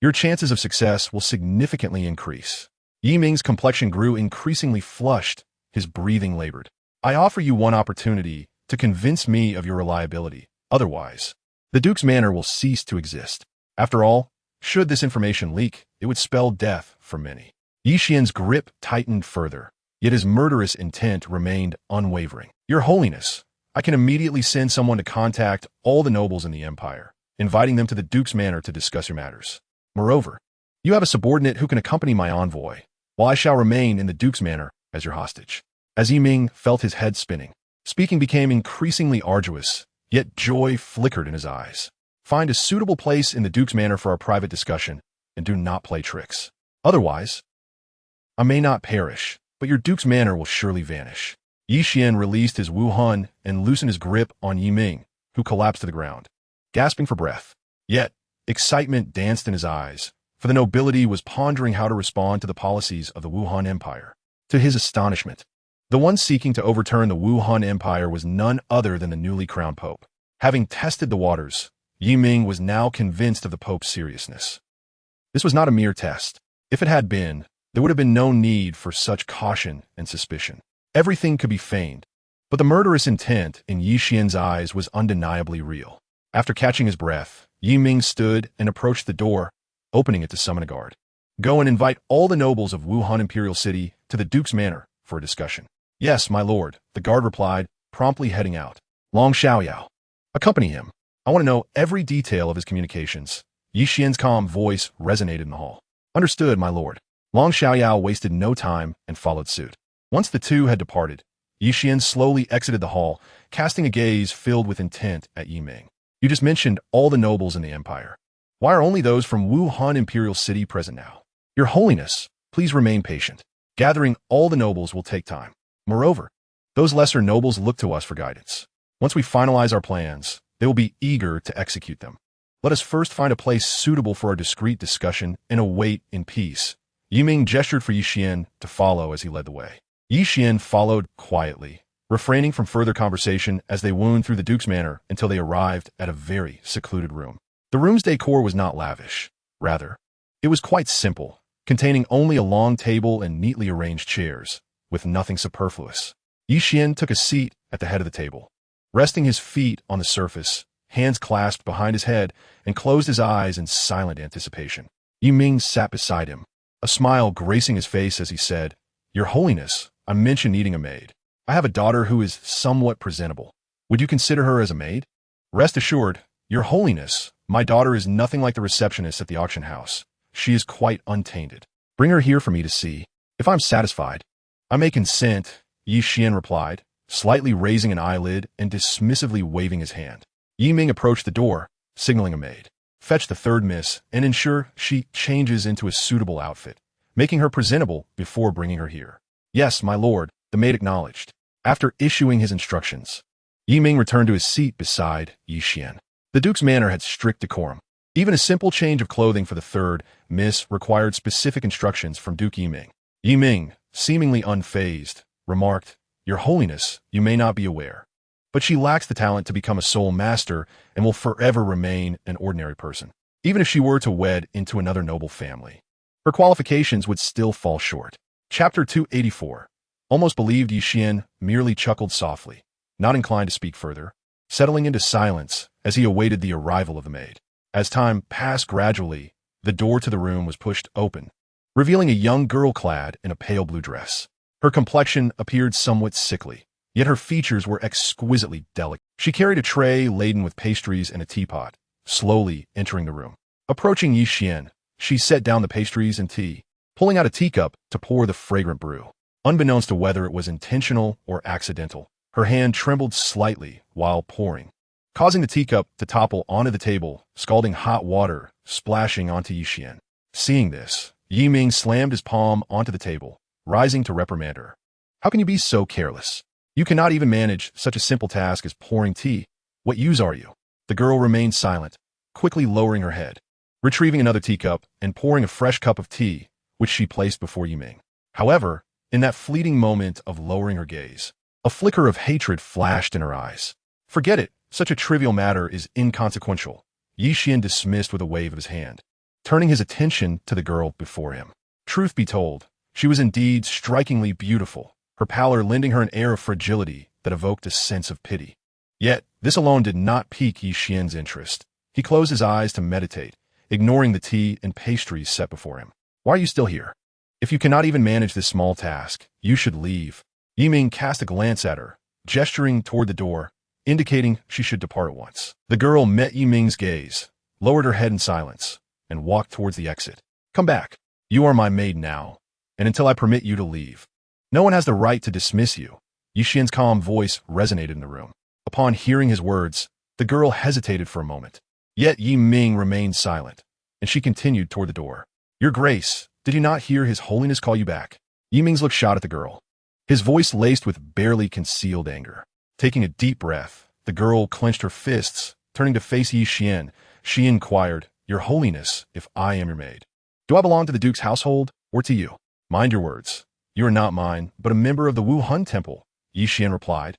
your chances of success will significantly increase. Yiming's complexion grew increasingly flushed, his breathing labored. I offer you one opportunity to convince me of your reliability. Otherwise, the Duke's manor will cease to exist. After all, should this information leak, it would spell death for many. Yi Qian's grip tightened further, yet his murderous intent remained unwavering. Your Holiness, I can immediately send someone to contact all the nobles in the empire, inviting them to the Duke's manor to discuss your matters. Moreover, you have a subordinate who can accompany my envoy, while I shall remain in the Duke's manor as your hostage. As Yiming felt his head spinning, speaking became increasingly arduous, yet joy flickered in his eyes. Find a suitable place in the Duke's manor for our private discussion, and do not play tricks. Otherwise, I may not perish, but your Duke's manor will surely vanish. Yi Qian released his Wu Hun and loosened his grip on Yiming, who collapsed to the ground, gasping for breath. Yet, excitement danced in his eyes, for the nobility was pondering how to respond to the policies of the Wuhan Empire. To his astonishment, the one seeking to overturn the Wuhan Empire was none other than the newly crowned pope. Having tested the waters, Yiming was now convinced of the pope's seriousness. This was not a mere test. If it had been, there would have been no need for such caution and suspicion. Everything could be feigned, but the murderous intent in Yi Qian's eyes was undeniably real. After catching his breath, Yiming stood and approached the door, opening it to summon a guard. Go and invite all the nobles of Wuhan Imperial City to the Duke's manor for a discussion. Yes, my lord, the guard replied, promptly heading out. Long Xiaoyao, accompany him. I want to know every detail of his communications. Yi Qian's calm voice resonated in the hall. Understood, my lord. Long Xiaoyao wasted no time and followed suit. Once the two had departed, Yi Qian slowly exited the hall, casting a gaze filled with intent at Yiming. You just mentioned all the nobles in the empire. Why are only those from Wuhan Imperial City present now? Your Holiness, please remain patient. Gathering all the nobles will take time. Moreover, those lesser nobles look to us for guidance. Once we finalize our plans, they will be eager to execute them. Let us first find a place suitable for our discreet discussion and await in peace. Yiming gestured for Yi Qian to follow as he led the way. Yi Qian followed quietly, refraining from further conversation as they wound through the Duke's manor until they arrived at a very secluded room. The room's decor was not lavish. Rather, it was quite simple, containing only a long table and neatly arranged chairs, with nothing superfluous. Yi Qian took a seat at the head of the table, resting his feet on the surface, hands clasped behind his head, and closed his eyes in silent anticipation. Yiming sat beside him, a smile gracing his face as he said, "Your Holiness, I mentioned needing a maid. I have a daughter who is somewhat presentable. Would you consider her as a maid?" "Rest assured, Your Holiness, my daughter is nothing like the receptionist at the auction house. She is quite untainted. Bring her here for me to see. If I'm satisfied, I may consent," Qian replied, slightly raising an eyelid and dismissively waving his hand. Ming approached the door, signaling a maid. "Fetch the third miss and ensure she changes into a suitable outfit, making her presentable before bringing her here." "Yes, my lord," the maid acknowledged. After issuing his instructions, Ming returned to his seat beside Qian. The duke's manor had strict decorum. Even a simple change of clothing for the third miss required specific instructions from Duke Ming. Ming, seemingly unfazed, remarked, "Your Holiness, you may not be aware, but she lacks the talent to become a soul master and will forever remain an ordinary person. Even if she were to wed into another noble family, her qualifications would still fall short." Chapter 284. Almost believed Qian merely chuckled softly, not inclined to speak further, settling into silence as he awaited the arrival of the maid. As time passed gradually, the door to the room was pushed open, revealing a young girl clad in a pale blue dress. Her complexion appeared somewhat sickly, yet her features were exquisitely delicate. She carried a tray laden with pastries and a teapot, slowly entering the room. Approaching Qian, she set down the pastries and tea, pulling out a teacup to pour the fragrant brew. Unbeknownst to whether it was intentional or accidental, her hand trembled slightly while pouring, causing the teacup to topple onto the table, scalding hot water splashing onto Qian. Seeing this, Ming slammed his palm onto the table, rising to reprimand her. "How can you be so careless? You cannot even manage such a simple task as pouring tea. What use are you?" The girl remained silent, quickly lowering her head, retrieving another teacup and pouring a fresh cup of tea, which she placed before Ming. However, in that fleeting moment of lowering her gaze, a flicker of hatred flashed in her eyes. "Forget it. Such a trivial matter is inconsequential," Qian dismissed with a wave of his hand, turning his attention to the girl before him. Truth be told, she was indeed strikingly beautiful, her pallor lending her an air of fragility that evoked a sense of pity. Yet, this alone did not pique Qian's interest. He closed his eyes to meditate, ignoring the tea and pastries set before him. "Why are you still here? If you cannot even manage this small task, you should leave." Ming cast a glance at her, gesturing toward the door, indicating she should depart at once. The girl met Ming's gaze, lowered her head in silence, and walked towards the exit. "Come back. You are my maid now, and until I permit you to leave, no one has the right to dismiss you." Qian's calm voice resonated in the room. Upon hearing his words, the girl hesitated for a moment. Yet Ming remained silent, and she continued toward the door. "Your Grace, did you not hear His Holiness call you back?" Ming's look shot at the girl, his voice laced with barely concealed anger. Taking a deep breath, the girl clenched her fists, turning to face Qian. She inquired, "Your Holiness, if I am your maid, do I belong to the Duke's household or to you?" "Mind your words. You are not mine, but a member of the Wu Hun Temple," Qian replied,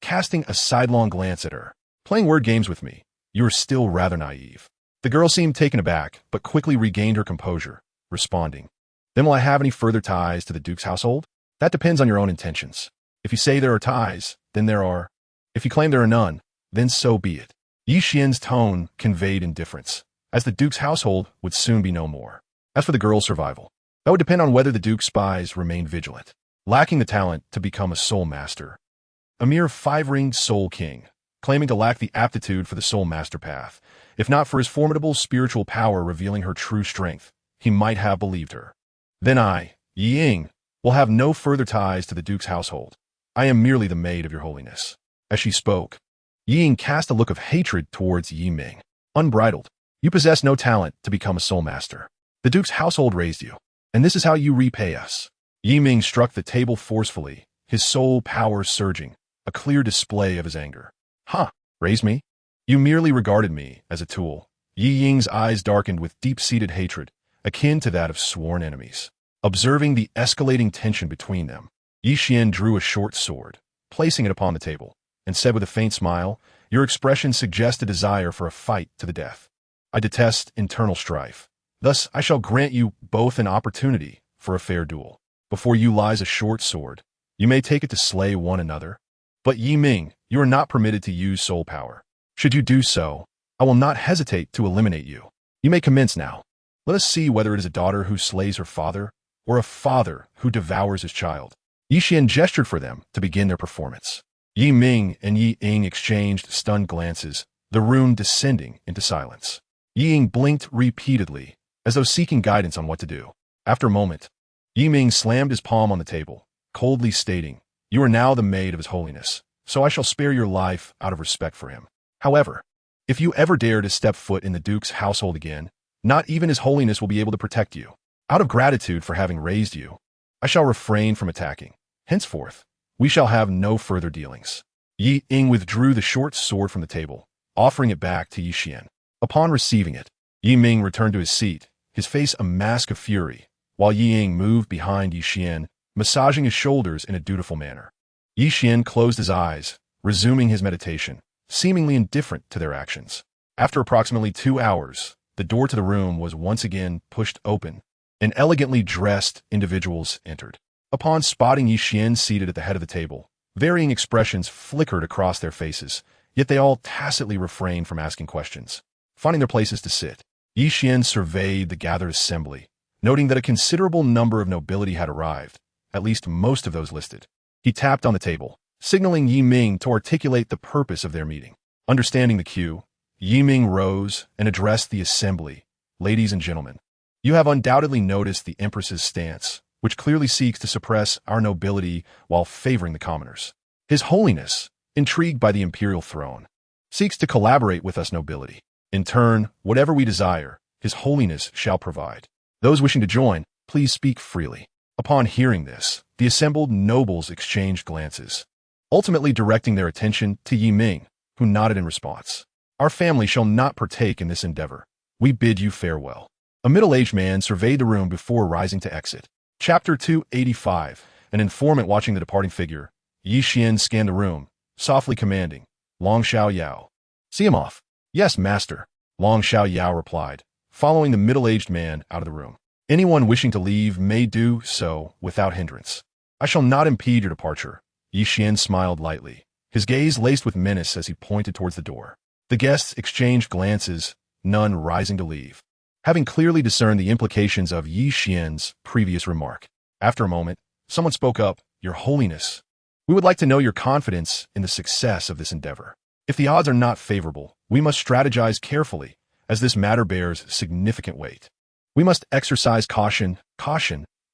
casting a sidelong glance at her. "Playing word games with me. You are still rather naive." The girl seemed taken aback, but quickly regained her composure, responding, "Then will I have any further ties to the Duke's household? That depends on your own intentions. If you say there are ties, then there are. If you claim there are none, then so be it." Qian's tone conveyed indifference, as the Duke's household would soon be no more. As for the girl's survival, that would depend on whether the Duke's spies remained vigilant. Lacking the talent to become a soul master, a mere five-ringed soul king, claiming to lack the aptitude for the soul master path, if not for his formidable spiritual power revealing her true strength, he might have believed her. "Then I, Ying, will have no further ties to the Duke's household. I am merely the maid of your Holiness." As she spoke, Ying cast a look of hatred towards Ming. "Unbridled, you possess no talent to become a soul master. The Duke's household raised you, and this is how you repay us." Ming struck the table forcefully, his soul power surging, a clear display of his anger. "Huh, raised me? You merely regarded me as a tool." Ying's eyes darkened with deep-seated hatred, akin to that of sworn enemies. Observing the escalating tension between them, Qian drew a short sword, placing it upon the table, and said with a faint smile, "Your expression suggests a desire for a fight to the death. I detest internal strife. Thus, I shall grant you both an opportunity for a fair duel. Before you lies a short sword. You may take it to slay one another. But Ming, you are not permitted to use soul power. Should you do so, I will not hesitate to eliminate you. You may commence now." Let us see whether it is a daughter who slays her father, or a father who devours his child." Yi Xian gestured for them to begin their performance. Yi Ming and Yi Ying exchanged stunned glances, the room descending into silence. Yi Ying blinked repeatedly, as though seeking guidance on what to do. After a moment, Yi Ming slammed his palm on the table, coldly stating, "You are now the maid of His Holiness, so I shall spare your life out of respect for him. However, if you ever dare to step foot in the Duke's household again, not even His Holiness will be able to protect you. Out of gratitude for having raised you, I shall refrain from attacking. Henceforth, we shall have no further dealings." Yi Ying withdrew the short sword from the table, offering it back to Yi Xian. Upon receiving it, Yi Ming returned to his seat, his face a mask of fury, while Yi Ying moved behind Yi Xian, massaging his shoulders in a dutiful manner. Yi Xian closed his eyes, resuming his meditation, seemingly indifferent to their actions. After approximately 2 hours, the door to the room was once again pushed open, and elegantly dressed individuals entered. Upon spotting Yi Xian seated at the head of the table, varying expressions flickered across their faces, yet they all tacitly refrained from asking questions. Finding their places to sit, Yi Xian surveyed the gathered assembly, noting that a considerable number of nobility had arrived, at least most of those listed. He tapped on the table, signaling Yi Ming to articulate the purpose of their meeting. Understanding the cue, Yi Ming rose and addressed the assembly. "Ladies and gentlemen, you have undoubtedly noticed the Empress's stance, which clearly seeks to suppress our nobility while favoring the commoners. His Holiness, intrigued by the imperial throne, seeks to collaborate with us nobility. In turn, whatever we desire, His Holiness shall provide. Those wishing to join, please speak freely." Upon hearing this, the assembled nobles exchanged glances, ultimately directing their attention to Yi Ming, who nodded in response. "Our family shall not partake in this endeavor. We bid you farewell." A middle-aged man surveyed the room before rising to exit. Chapter 285. An informant watching the departing figure, Yi Xian scanned the room, softly commanding, "Long Xiao Yao." "See him off." "Yes, master," Long Xiao Yao replied, following the middle-aged man out of the room. "Anyone wishing to leave may do so without hindrance. I shall not impede your departure." Yi Xian smiled lightly, his gaze laced with menace as he pointed towards the door. The guests exchanged glances, none rising to leave, having clearly discerned the implications of Yi Xian's previous remark. After a moment, someone spoke up, "Your Holiness, we would like to know your confidence in the success of this endeavor. If the odds are not favorable, we must strategize carefully, as this matter bears significant weight. We must exercise caution,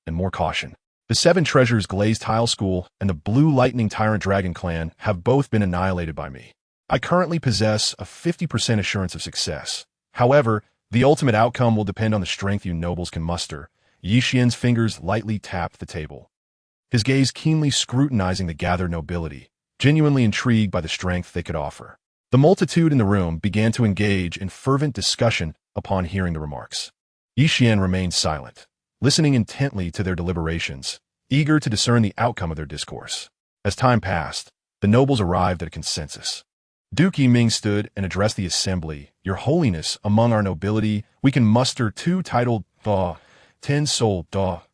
and more caution. The 7 Treasures Glazed Tile School and the Blue Lightning Tyrant Dragon Clan have both been annihilated by me. I currently possess a 50% assurance of success. However, the ultimate outcome will depend on the strength you nobles can muster." Yi Xian's fingers lightly tapped the table, his gaze keenly scrutinizing the gathered nobility, genuinely intrigued by the strength they could offer. The multitude in the room began to engage in fervent discussion upon hearing the remarks. Yi Xian remained silent, listening intently to their deliberations, eager to discern the outcome of their discourse. As time passed, the nobles arrived at a consensus. Duke Yi Ming stood and addressed the assembly. "Your Holiness, among our nobility, we can muster 2 titled 10 soul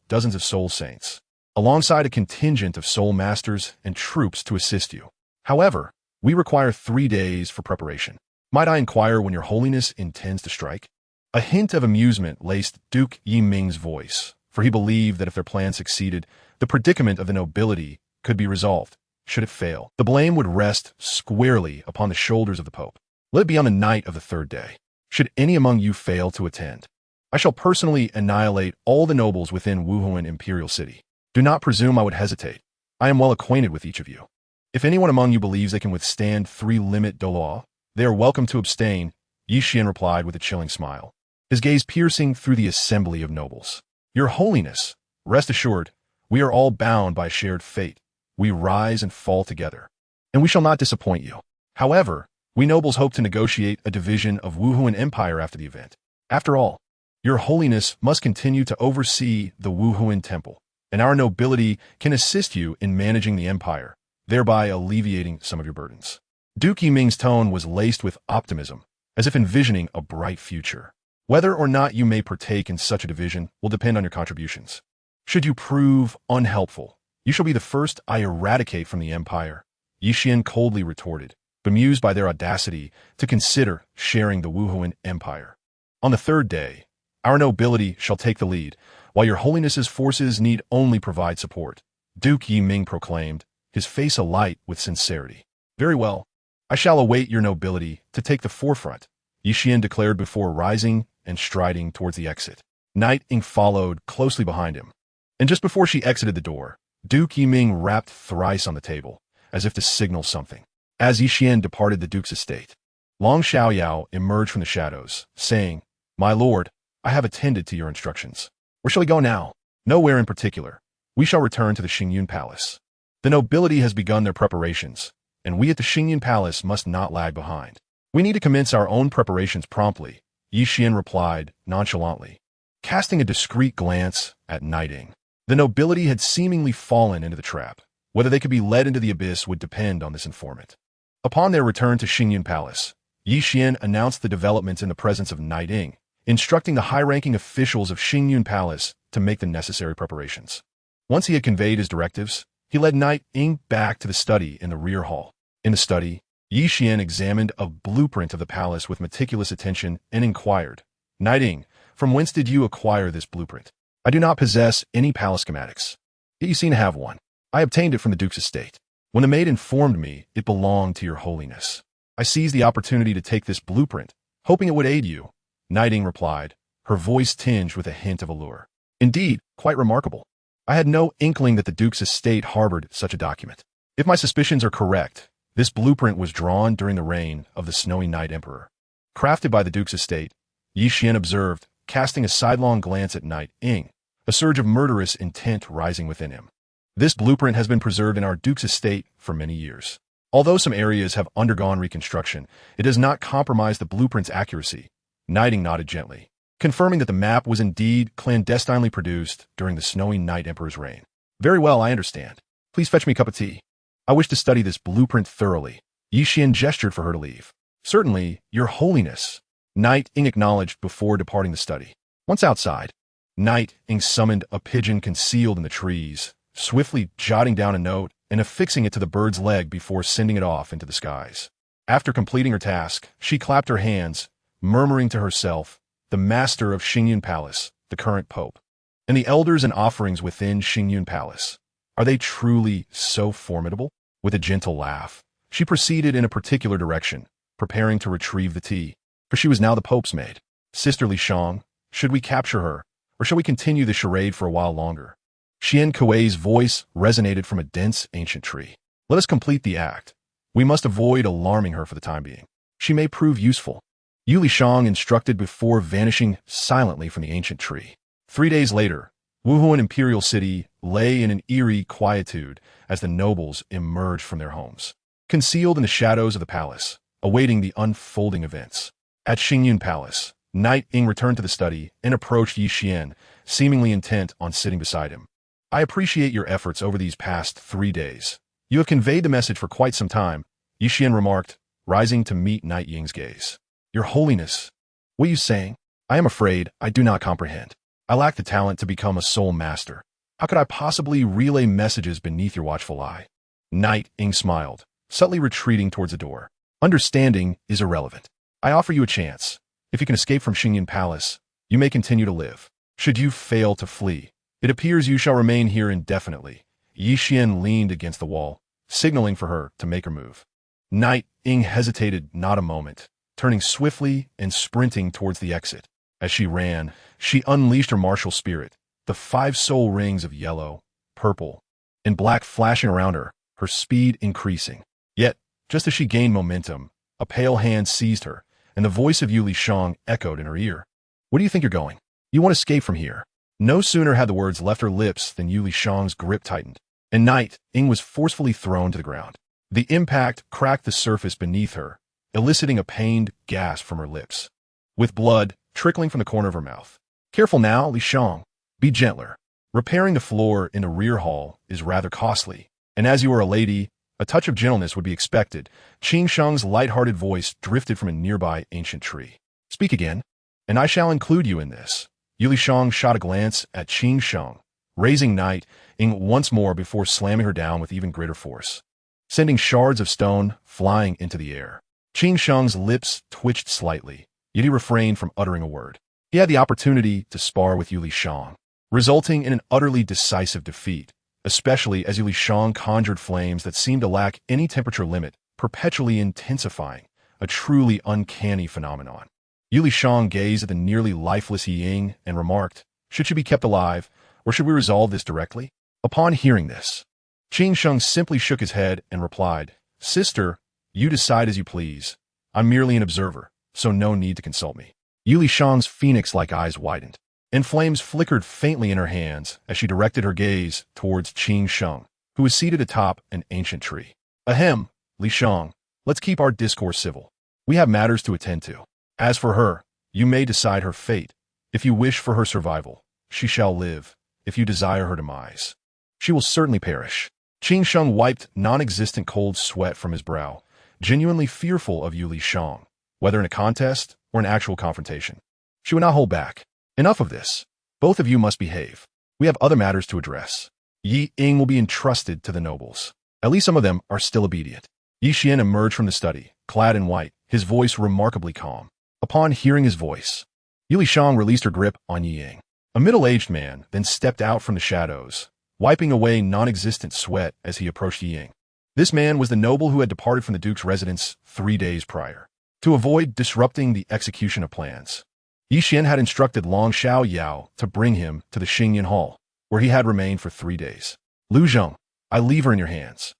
dozens of soul saints, alongside a contingent of soul masters and troops to assist you. However, we require 3 days for preparation. Might I inquire when your Holiness intends to strike?" A hint of amusement laced Duke Yi Ming's voice, for he believed that if their plan succeeded, the predicament of the nobility could be resolved. Should it fail, the blame would rest squarely upon the shoulders of the Pope. "Let it be on the night of the 3rd day. Should any among you fail to attend, I shall personally annihilate all the nobles within Wuhuan Imperial City. Do not presume I would hesitate. I am well acquainted with each of you. If anyone among you believes they can withstand 3-limit Douluo, they are welcome to abstain," Yi Xian replied with a chilling smile, his gaze piercing through the assembly of nobles. "Your Holiness, rest assured, we are all bound by a shared fate. We rise and fall together, and we shall not disappoint you. However, we nobles hope to negotiate a division of Wuhuan Empire after the event. After all, your Holiness must continue to oversee the Wuhuan Temple, and our nobility can assist you in managing the empire, thereby alleviating some of your burdens." Duke Yi Ming's tone was laced with optimism, as if envisioning a bright future. "Whether or not you may partake in such a division will depend on your contributions. Should you prove unhelpful, you shall be the first I eradicate from the empire," Yi Xian coldly retorted, bemused by their audacity to consider sharing the Wuhuan Empire. "On the 3rd day, Our nobility shall take the lead, while your holiness's forces need only provide support. Duke Yi Ming proclaimed, his face alight with sincerity. Very well. I shall await your nobility to take the forefront, Yi Qian declared before rising and striding towards the exit. Knight Ying followed closely behind him. And just before she exited the door, Duke Yi Ming rapped thrice on the table, as if to signal something. As Yi Qian departed the duke's estate, Long Xiaoyao emerged from the shadows, saying, My lord, I have attended to your instructions. Where shall we go now? Nowhere in particular. We shall return to the Xingyun Palace. The nobility has begun their preparations, and we at the Xingyun Palace must not lag behind. We need to commence our own preparations promptly, Yi Qian replied nonchalantly, casting a discreet glance at Knight Ying. The nobility had seemingly fallen into the trap. Whether they could be led into the abyss would depend on this informant. Upon their return to Xingyun Palace, Yi Qian announced the developments in the presence of Knight Ying, instructing the high-ranking officials of Xingyun Palace to make the necessary preparations. Once he had conveyed his directives, he led Knight Ying back to the study in the rear hall. In the study, Yi Qian examined a blueprint of the palace with meticulous attention and inquired, Knight Ying, from whence did you acquire this blueprint? I do not possess any palace schematics. Yet you seem to have one. I obtained it from the duke's estate. When the maid informed me it belonged to your holiness, I seized the opportunity to take this blueprint, hoping it would aid you. Knight Ying replied, her voice tinged with a hint of allure. Indeed, quite remarkable. I had no inkling that the duke's estate harbored such a document. If my suspicions are correct, this blueprint was drawn during the reign of the Snowy Night Emperor. Crafted by the duke's estate, Yi Qian observed, casting a sidelong glance at Knight Ying, a surge of murderous intent rising within him. This blueprint has been preserved in our duke's estate for many years. Although some areas have undergone reconstruction, it does not compromise the blueprint's accuracy. Knight Ying nodded gently, confirming that the map was indeed clandestinely produced during the Snowy Night Emperor's reign. Very well, I understand. Please fetch me a cup of tea. I wish to study this blueprint thoroughly. Yi Qian gestured for her to leave. Certainly, your holiness, Knight Ying acknowledged before departing the study. Once outside, Knight Ying summoned a pigeon concealed in the trees, swiftly jotting down a note and affixing it to the bird's leg before sending it off into the skies. After completing her task, she clapped her hands, murmuring to herself, the master of Xingyun Palace, the current pope, and the elders and offerings within Xingyun Palace. Are they truly so formidable? With a gentle laugh, she proceeded in a particular direction, preparing to retrieve the tea, for she was now the pope's maid. Sister Li Shang, should we capture her, or shall we continue the charade for a while longer? Qian Kuei's voice resonated from a dense ancient tree. Let us complete the act. We must avoid alarming her for the time being. She may prove useful. Yu Li Shang instructed before vanishing silently from the ancient tree. 3 days later, Wuhuan Imperial City lay in an eerie quietude as the nobles emerged from their homes, concealed in the shadows of the palace, awaiting the unfolding events. At Xingyun Palace, Knight Ying returned to the study and approached Yi Qian, seemingly intent on sitting beside him. I appreciate your efforts over these past 3 days. You have conveyed the message for quite some time, Yi Qian remarked, rising to meet Knight Ying's gaze. Your holiness, what are you saying? I am afraid I do not comprehend. I lack the talent to become a soul master. How could I possibly relay messages beneath your watchful eye? Knight Ying smiled, subtly retreating towards the door. Understanding is irrelevant. I offer you a chance. If you can escape from Xingyun Palace, you may continue to live. Should you fail to flee, it appears you shall remain here indefinitely. Yi Qian leaned against the wall, signaling for her to make her move. Knight Ying hesitated not a moment, turning swiftly and sprinting towards the exit. As she ran, she unleashed her martial spirit, the 5 soul rings of yellow, purple, and black flashing around her, her speed increasing. Yet, just as she gained momentum, a pale hand seized her, and the voice of Yu Li Shang echoed in her ear. Where do you think you're going? You want to escape from here. No sooner had the words left her lips than Yu Li Shang's grip tightened, and Knight Ying was forcefully thrown to the ground. The impact cracked the surface beneath her, eliciting a pained gasp from her lips, with blood trickling from the corner of her mouth. Careful now, Li Shang. Be gentler. Repairing the floor in a rear hall is rather costly, and as you are a lady, a touch of gentleness would be expected. Qing Shang's light-hearted voice drifted from a nearby ancient tree. Speak again, and I shall include you in this. Yu Li Shang shot a glance at Qing Shang, raising Knight Ying once more before slamming her down with even greater force, sending shards of stone flying into the air. Qing Shang's lips twitched slightly, yet he refrained from uttering a word. He had the opportunity to spar with Yuli Shang, resulting in an utterly decisive defeat, especially as Yuli Shang conjured flames that seemed to lack any temperature limit, perpetually intensifying, a truly uncanny phenomenon. Yuli Shang gazed at the nearly lifeless Ying and remarked, "Should she be kept alive, or should we resolve this directly?" Upon hearing this, Qin Sheng simply shook his head and replied, "Sister, you decide as you please. I'm merely an observer, so no need to consult me." Yuli Shang's phoenix-like eyes widened, and flames flickered faintly in her hands as she directed her gaze towards Qin Sheng, who was seated atop an ancient tree. "Ahem, Li Shang, let's keep our discourse civil. We have matters to attend to. As for her, you may decide her fate. If you wish for her survival, she shall live. If you desire her demise, she will certainly perish." Qin Sheng wiped non-existent cold sweat from his brow, genuinely fearful of Yuli Shang, whether in a contest or an actual confrontation. She would not hold back. "Enough of this. Both of you must behave. We have other matters to address. Yi Ying will be entrusted to the nobles. At least some of them are still obedient." Yi Qian emerged from the study, clad in white, his voice remarkably calm. Upon hearing his voice, Yuli Shang released her grip on Yi Ying. A middle-aged man then stepped out from the shadows, wiping away non-existent sweat as he approached Yi Ying. This man was the noble who had departed from the Duke's residence 3 days prior. To avoid disrupting the execution of plans, Yi Qian had instructed Long Xiao Yao to bring him to the Xingyan Hall, where he had remained for 3 days. "Lu Zheng, I leave her in your hands.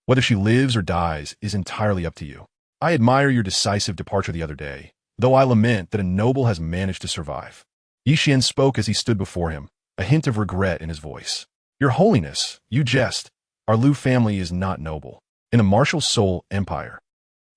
Whether she lives or dies is entirely up to you. I admire your decisive departure the other day, though I lament that a noble has managed to survive." Yi Qian spoke as he stood before him, a hint of regret in his voice. "Your Holiness, you jest. Our Lu family is not noble. In the martial soul empire,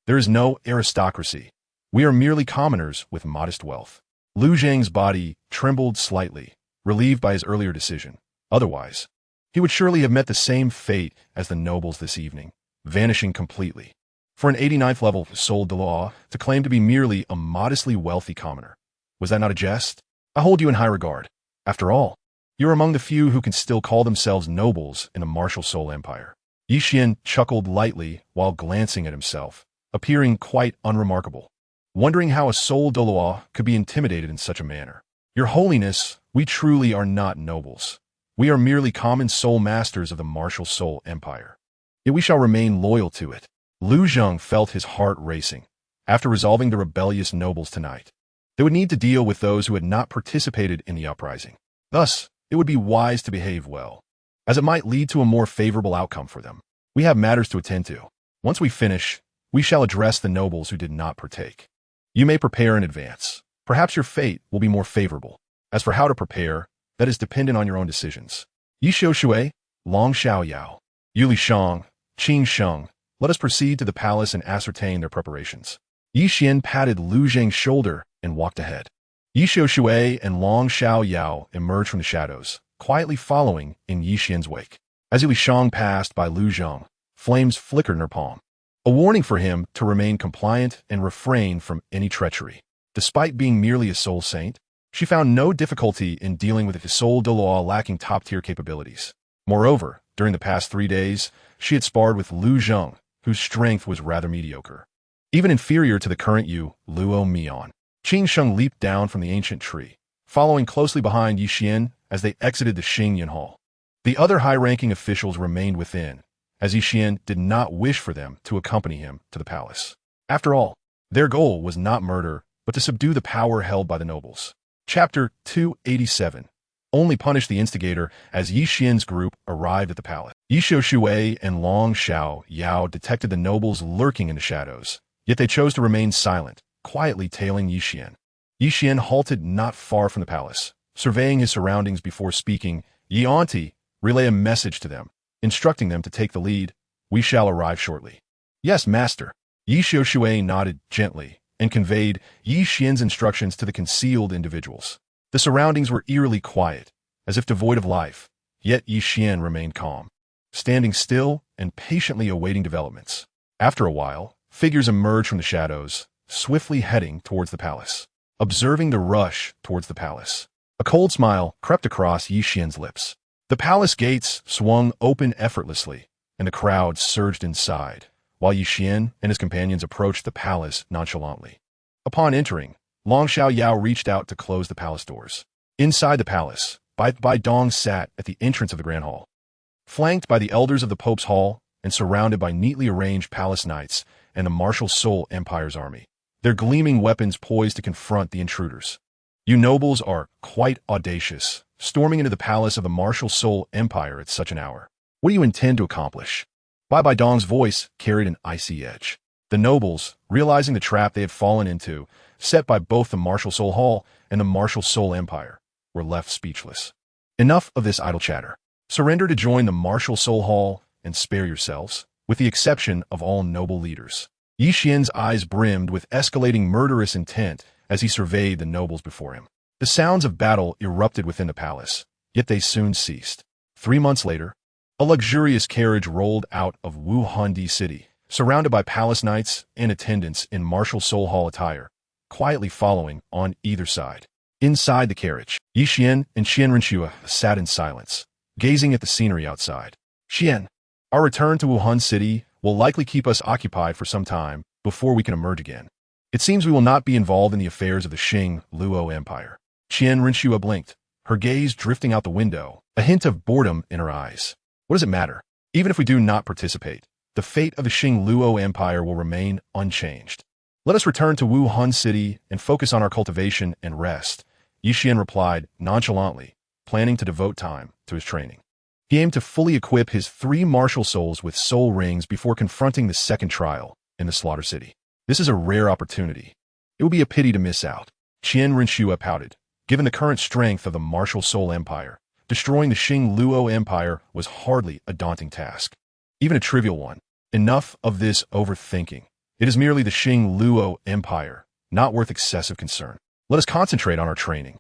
there is no aristocracy. We are merely commoners with modest wealth." Lu Zheng's body trembled slightly, relieved by his earlier decision. Otherwise, he would surely have met the same fate as the nobles this evening, vanishing completely. For an 89th level soul Douluo to claim to be merely a modestly wealthy commoner, was that not a jest? I hold you in high regard. After all, you are among the few who can still call themselves nobles in the martial soul empire. Yi Qian chuckled lightly while glancing at himself, appearing quite unremarkable, wondering how a soul Douluo could be intimidated in such a manner. "Your Holiness, we truly are not nobles. We are merely common soul masters of the martial soul empire. Yet we shall remain loyal to it." Lu Zheng felt his heart racing. After resolving the rebellious nobles tonight, they would need to deal with those who had not participated in the uprising. Thus, it would be wise to behave well, as it might lead to a more favorable outcome for them. "We have matters to attend to. Once we finish, we shall address the nobles who did not partake. You may prepare in advance. Perhaps your fate will be more favorable. As for how to prepare, that is dependent on your own decisions." Yi Xiu Shui, Long Xiao Yao, Yuli Shang, Qin Sheng, let us proceed to the palace and ascertain their preparations. Yi Qian patted Lu Zheng's shoulder and walked ahead. Yi Xiu Shui and Long Xiao Yao emerged from the shadows, quietly following in Yi Qian's wake. As Yuli Shang passed by Lu Zheng, flames flickered in her palm, a warning for him to remain compliant and refrain from any treachery. Despite being merely a soul saint, she found no difficulty in dealing with a soul Douluo lacking top-tier capabilities. Moreover, during the past 3 days, she had sparred with Lu Zheng, whose strength was rather mediocre, even inferior to the current Yu Luo Mian. Qin Sheng leaped down from the ancient tree, following closely behind Yi Qian as they exited the Xingyan Hall. The other high-ranking officials remained within, as Yi Qian did not wish for them to accompany him to the palace. After all, their goal was not murder, but to subdue the power held by the nobles. Chapter 287. Only punish the instigator. As Yi Qian's group arrived at the palace, Yi Xiu Shui and Long Xiao Yao detected the nobles lurking in the shadows, yet they chose to remain silent, quietly tailing Yi Qian. Yi Qian halted not far from the palace, surveying his surroundings before speaking. "Yi Auntie, relay a message to them, instructing them to take the lead. We shall arrive shortly." "Yes, master." Yi Xiu Shui nodded gently and conveyed Yi Qian's instructions to the concealed individuals. The surroundings were eerily quiet, as if devoid of life, yet Yi Qian remained calm, standing still and patiently awaiting developments. After a while, figures emerged from the shadows, swiftly heading towards the palace. Observing the rush towards the palace, a cold smile crept across Yi Qian's lips. The palace gates swung open effortlessly, and the crowd surged inside, while Yi Qian and his companions approached the palace nonchalantly. Upon entering, Long Xiao Yao reached out to close the palace doors. Inside the palace, BibiDong sat at the entrance of the Grand Hall. Flanked by the elders of the Pope's Hall and surrounded by neatly arranged palace knights and the martial Soul Empire's army, their gleaming weapons poised to confront the intruders. You nobles are quite audacious, storming into the palace of the martial Soul Empire at such an hour. What do you intend to accomplish? BibiDong's voice carried an icy edge. The nobles, realizing the trap they had fallen into, set by both the martial Soul Hall and the martial Soul Empire, were left speechless. Enough of this idle chatter. Surrender to join the martial Soul Hall and spare yourselves, with the exception of all noble leaders. Yi Xian's eyes brimmed with escalating murderous intent as he surveyed the nobles before him. The sounds of battle erupted within the palace, yet they soon ceased. 3 months later, a luxurious carriage rolled out of Wuhan City, surrounded by palace knights and attendants in martial Soul Hall attire, quietly following on either side. Inside the carriage, Yi Xian and Qian Renshua sat in silence, gazing at the scenery outside. Qian, our return to Wuhan City will likely keep us occupied for some time before we can emerge again. It seems we will not be involved in the affairs of the Luo Empire. Qian Renshua blinked, her gaze drifting out the window, a hint of boredom in her eyes. What does it matter? Even if we do not participate, the fate of the Luo Empire will remain unchanged. Let us return to Wuhan City and focus on our cultivation and rest, Yi Xian replied nonchalantly, planning to devote time to his training. He aimed to fully equip his 3 martial souls with soul rings before confronting the second trial in the Slaughter City. This is a rare opportunity. It would be a pity to miss out. Qian Renshua pouted. Given the current strength of the martial Soul Empire, destroying the Luo Empire was hardly a daunting task. Even a trivial one. Enough of this overthinking. It is merely the Luo Empire, not worth excessive concern. Let us concentrate on our training.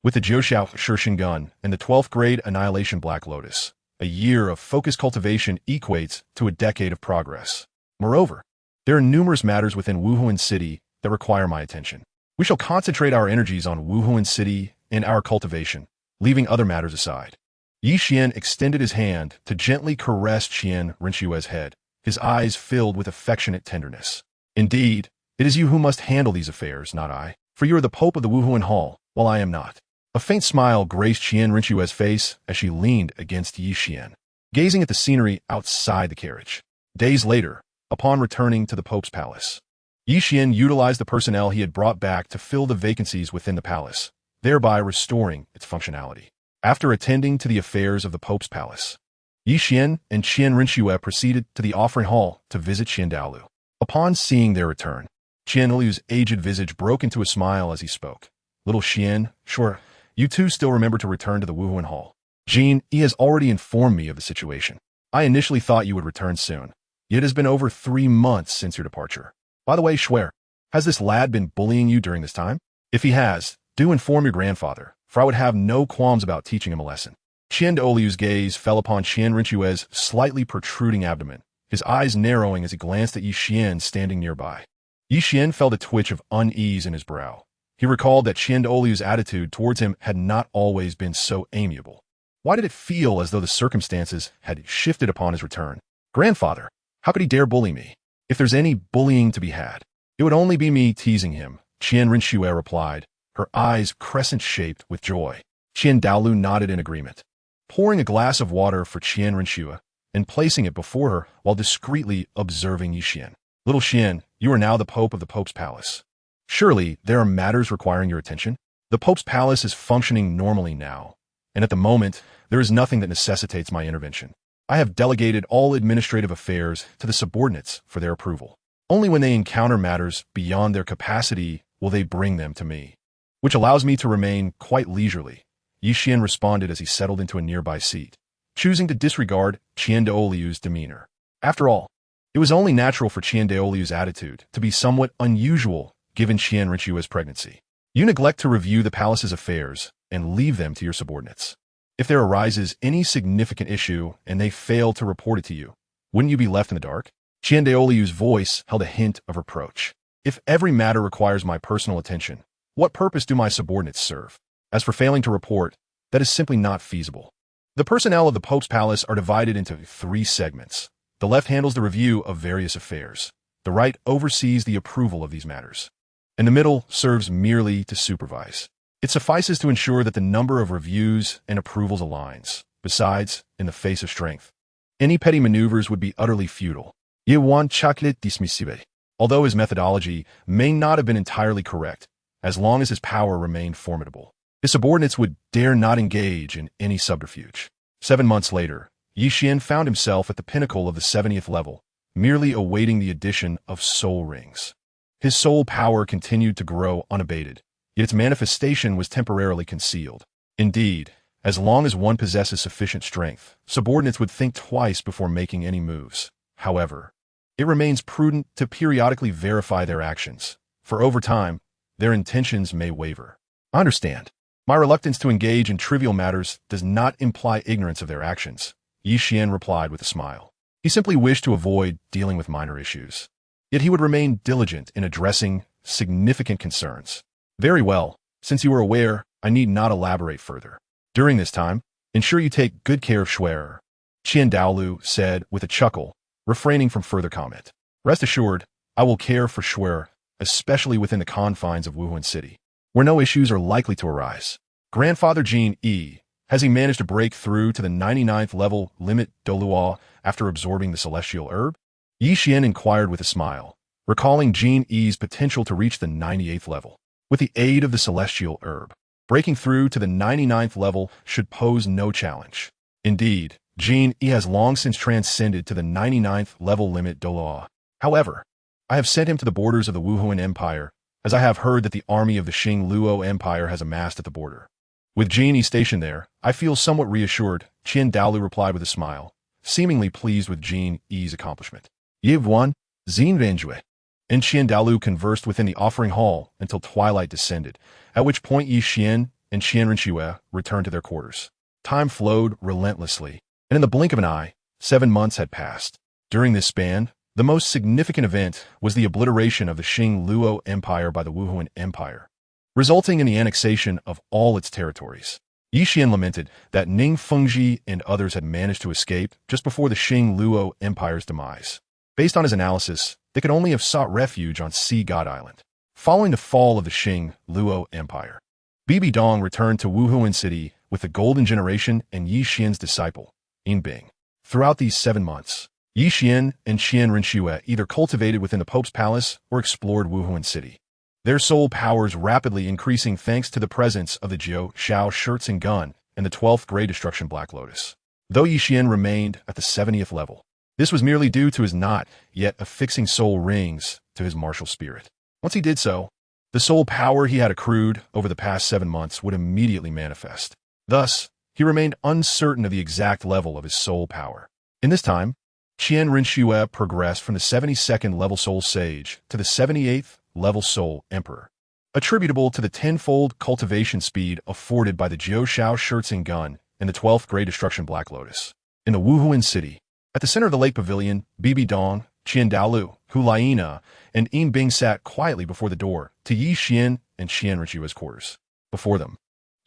With the Jiuxiao Shirshin Gun and the 12th grade Annihilation Black Lotus, a year of focused cultivation equates to a decade of progress. Moreover, there are numerous matters within Wuhan City that require my attention. We shall concentrate our energies on Wuhan City and our cultivation, leaving other matters aside. Yi Xian extended his hand to gently caress Qian Renshua's head, his eyes filled with affectionate tenderness. Indeed, it is you who must handle these affairs, not I, for you are the Pope of the Wuhan Hall, while I am not. A faint smile graced Qian Renshua's face as she leaned against Yi Xian, gazing at the scenery outside the carriage. Days later, upon returning to the Pope's palace, Yi Xian utilized the personnel he had brought back to fill the vacancies within the palace, thereby restoring its functionality. After attending to the affairs of the Pope's palace, Yi Xian and Qian Renshua proceeded to the offering hall to visit Dalu. Upon seeing their return, Dalu's aged visage broke into a smile as he spoke. Little Qian, sure, you two still remember to return to the Wuhan Hall. Jean, he has already informed me of the situation. I initially thought you would return soon. Yet it has been over 3 months since your departure. By the way, Schwer, has this lad been bullying you during this time? If he has, do inform your grandfather, for I would have no qualms about teaching him a lesson. Dalu's gaze fell upon Qian Renshua's slightly protruding abdomen, his eyes narrowing as he glanced at Yi Xian standing nearby. Yi Xian felt a twitch of unease in his brow. He recalled that Dalu's attitude towards him had not always been so amiable. Why did it feel as though the circumstances had shifted upon his return? Grandfather, how could he dare bully me? If there's any bullying to be had, it would only be me teasing him, Qian Renshua replied, her eyes crescent-shaped with joy. Dalu nodded in agreement, pouring a glass of water for Qian Renshua and placing it before her while discreetly observing Yi Xian. Little Qian, you are now the Pope of the Pope's palace. Surely there are matters requiring your attention? The Pope's palace is functioning normally now, and at the moment, there is nothing that necessitates my intervention. I have delegated all administrative affairs to the subordinates for their approval. Only when they encounter matters beyond their capacity will they bring them to me, which allows me to remain quite leisurely, Yi Xian responded as he settled into a nearby seat, choosing to disregard Dalu's demeanor. After all, it was only natural for Dalu's attitude to be somewhat unusual given Qian Renshua's pregnancy. You neglect to review the palace's affairs and leave them to your subordinates. If there arises any significant issue and they fail to report it to you, wouldn't you be left in the dark? Dalu's voice held a hint of reproach. If every matter requires my personal attention, what purpose do my subordinates serve? As for failing to report, that is simply not feasible. The personnel of the Pope's palace are divided into 3 segments. The left handles the review of various affairs. The right oversees the approval of these matters. and the middle serves merely to supervise. It suffices to ensure that the number of reviews and approvals aligns. Besides, in the face of strength, any petty maneuvers would be utterly futile. Ye want chocolate dismissive. Although his methodology may not have been entirely correct, as long as his power remained formidable, his subordinates would dare not engage in any subterfuge. 7 months later, Qian found himself at the pinnacle of the 70th level, merely awaiting the addition of soul rings. His soul power continued to grow unabated, yet its manifestation was temporarily concealed. Indeed, as long as one possesses sufficient strength, subordinates would think twice before making any moves. However, it remains prudent to periodically verify their actions, for over time, their intentions may waver. I understand. My reluctance to engage in trivial matters does not imply ignorance of their actions, Qian replied with a smile. He simply wished to avoid dealing with minor issues. Yet he would remain diligent in addressing significant concerns. Very well, since you are aware, I need not elaborate further. During this time, ensure you take good care of Schwerer, Qian Dalu said with a chuckle, refraining from further comment. Rest assured, I will care for Schwerer, especially within the confines of Wuhan City, where no issues are likely to arise. Grandfather Jean E. Has he managed to break through to the 99th level limit Douluo after absorbing the celestial herb? Qian inquired with a smile, recalling Jean E's potential to reach the 98th level. With the aid of the celestial herb, breaking through to the 99th level should pose no challenge. Indeed, Jean E has long since transcended to the 99th level limit Douluo. However, I have sent him to the borders of the Wuhan Empire, as I have heard that the army of the Luo Empire has amassed at the border. With Jean E stationed there, I feel somewhat reassured, Qian Dalu replied with a smile, seemingly pleased with Jean E's accomplishment. Yiv one, Xin Vanjue. And Qian Dalu conversed within the offering hall until twilight descended, at which point Qian and Qian Renshue returned to their quarters. Time flowed relentlessly, and in the blink of an eye, 7 months had passed. During this span, the most significant event was the obliteration of the Luo Empire by the Wuhan Empire, resulting in the annexation of all its territories. Qian lamented that Xunji and others had managed to escape just before the Luo Empire's demise. Based on his analysis, they could only have sought refuge on Sea God Island. Following the fall of the Luo Empire, BibiDong returned to Wuhan City with the Golden Generation and Qian's disciple, Bing. Throughout these 7 months, Qian and Qian Renshue either cultivated within the Pope's palace or explored Wuhan City, their soul powers rapidly increasing thanks to the presence of the Jiu Shao shirts and gun and the 12th Grey Destruction Black Lotus. Though Qian remained at the 70th level, this was merely due to his not yet affixing soul rings to his martial spirit. Once he did so, the soul power he had accrued over the past 7 months would immediately manifest. Thus, he remained uncertain of the exact level of his soul power. In this time, Qian Renshue progressed from the 72nd level soul sage to the 78th level soul emperor, attributable to the tenfold cultivation speed afforded by the Jiu Shao shirts and gun and the 12th Grey Destruction Black Lotus. In the Wuhan City, at the center of the lake pavilion, BibiDong, Qian Dalu, Hulaina, and Bing sat quietly before the door to Qian and Qian Renshue's quarters. Before them,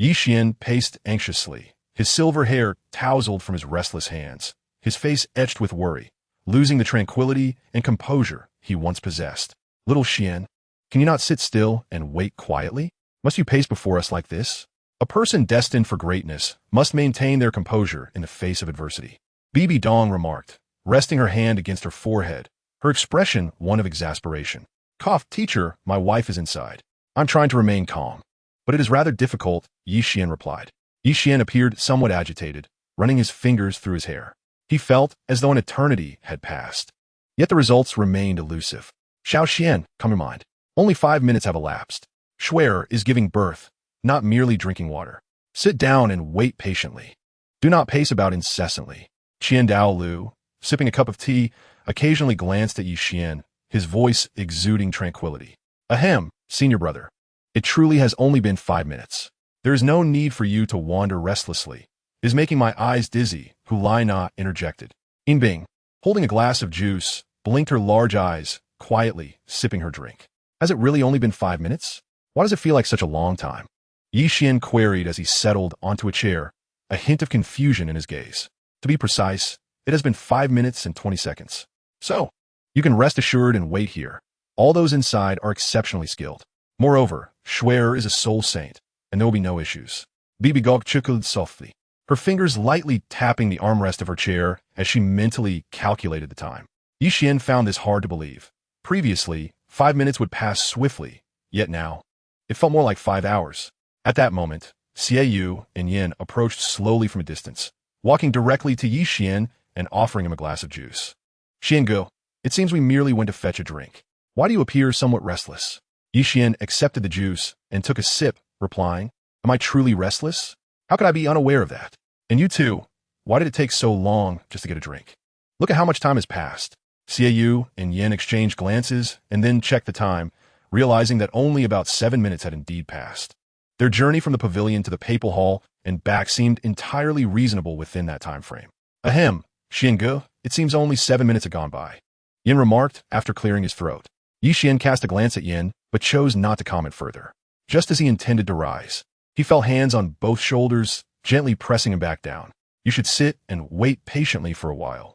Qian paced anxiously, his silver hair tousled from his restless hands, his face etched with worry, losing the tranquility and composure he once possessed. Little Qian, can you not sit still and wait quietly? Must you pace before us like this? A person destined for greatness must maintain their composure in the face of adversity, BibiDong remarked, resting her hand against her forehead, her expression one of exasperation. Cough, teacher, my wife is inside. I'm trying to remain calm, but it is rather difficult, Qian replied. Qian appeared somewhat agitated, running his fingers through his hair. He felt as though an eternity had passed. Yet the results remained elusive. Xiao Qian, calm your mind. Only 5 minutes have elapsed. Schwerer is giving birth, not merely drinking water. Sit down and wait patiently. Do not pace about incessantly. Qian Dalu, sipping a cup of tea, occasionally glanced at Qian, his voice exuding tranquility. Ahem, senior brother. It truly has only been 5 minutes. There is no need for you to wander restlessly. It is making my eyes dizzy, Hulaina interjected. Bing, holding a glass of juice, blinked her large eyes, quietly sipping her drink. Has it really only been 5 minutes? Why does it feel like such a long time? Qian queried as he settled onto a chair, a hint of confusion in his gaze. To be precise, it has been 5 minutes and 20 seconds. So, you can rest assured and wait here. All those inside are exceptionally skilled. Moreover, Schwer is a soul saint, and there will be no issues. BibiDong chuckled softly, her fingers lightly tapping the armrest of her chair as she mentally calculated the time. Qian found this hard to believe. Previously, 5 minutes would pass swiftly, yet now, it felt more like 5 hours. At that moment, Xiaoyu and Yin approached slowly from a distance, walking directly to Qian and offering him a glass of juice. Xiangu, it seems we merely went to fetch a drink. Why do you appear somewhat restless? Qian accepted the juice and took a sip, replying, Am I truly restless? How could I be unaware of that? And you too, why did it take so long just to get a drink? Look at how much time has passed. Xiaoyu and Yin exchanged glances and then checked the time, realizing that only about 7 minutes had indeed passed. Their journey from the pavilion to the papal hall and back seemed entirely reasonable within that time frame. Ahem, Xiangu, it seems only 7 minutes had gone by. Yin remarked after clearing his throat. Qian cast a glance at Yin, but chose not to comment further. Just as he intended to rise, he felt hands on both shoulders, gently pressing him back down. You should sit and wait patiently for a while.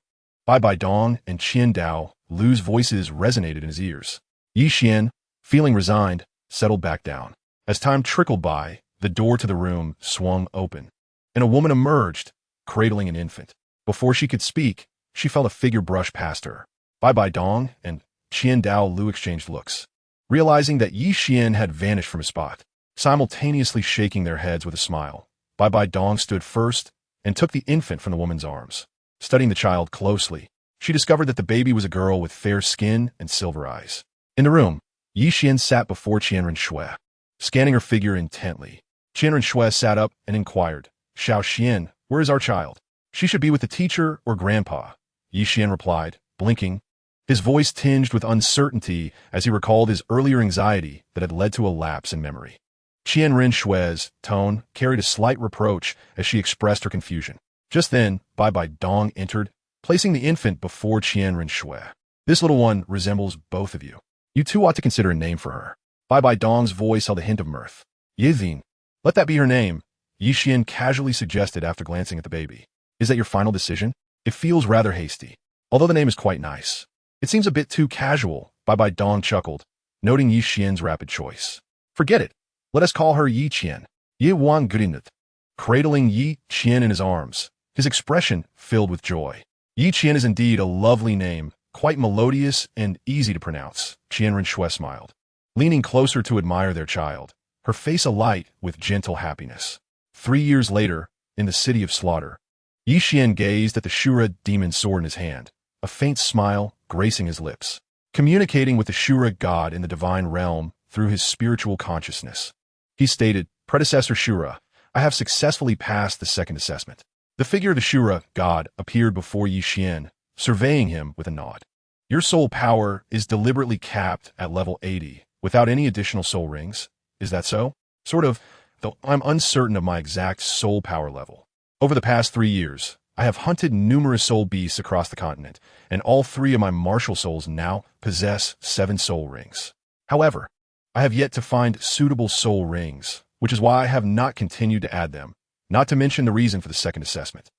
BibiDong and Qian Dao Lu's voices resonated in his ears. Qian, feeling resigned, settled back down. As time trickled by, the door to the room swung open, and a woman emerged, cradling an infant. Before she could speak, she felt a figure brush past her. BibiDong and Qian Dao Lu exchanged looks, realizing that Qian had vanished from his spot, simultaneously shaking their heads with a smile. BibiDong stood first and took the infant from the woman's arms. Studying the child closely, she discovered that the baby was a girl with fair skin and silver eyes. In the room, Qian sat before Qian Shui, scanning her figure intently. Qian Shui sat up and inquired, Xiao Xian, where is our child? She should be with the teacher or grandpa. Qian replied, blinking, his voice tinged with uncertainty as he recalled his earlier anxiety that had led to a lapse in memory. Qian Shui's tone carried a slight reproach as she expressed her confusion. Just then, BibiDong entered, placing the infant before Qian Shui. This little one resembles both of you. You two ought to consider a name for her. BibiDong's voice held a hint of mirth. Yizin, let that be her name, Qian casually suggested after glancing at the baby. Is that your final decision? It feels rather hasty, although the name is quite nice. It seems a bit too casual, BibiDong chuckled, noting Qian's rapid choice. Forget it. Let us call her Qian. Yi Wan Gudinut. Cradling Qian in his arms, his expression filled with joy. Qian is indeed a lovely name, quite melodious and easy to pronounce, Qian Shui smiled, leaning closer to admire their child, her face alight with gentle happiness. 3 years later, in the city of slaughter, Qian gazed at the Shura demon sword in his hand, a faint smile gracing his lips, communicating with the Shura god in the divine realm through his spiritual consciousness. He stated, Predecessor Shura, I have successfully passed the second assessment. The figure of the Shura god appeared before Qian, surveying him with a nod. Your soul power is deliberately capped at level 80, without any additional soul rings. Is that so? Sort of, though I'm uncertain of my exact soul power level. Over the past 3 years, I have hunted numerous soul beasts across the continent, and all 3 of my martial souls now possess 7 soul rings. However, I have yet to find suitable soul rings, which is why I have not continued to add them, not to mention the reason for the second assessment.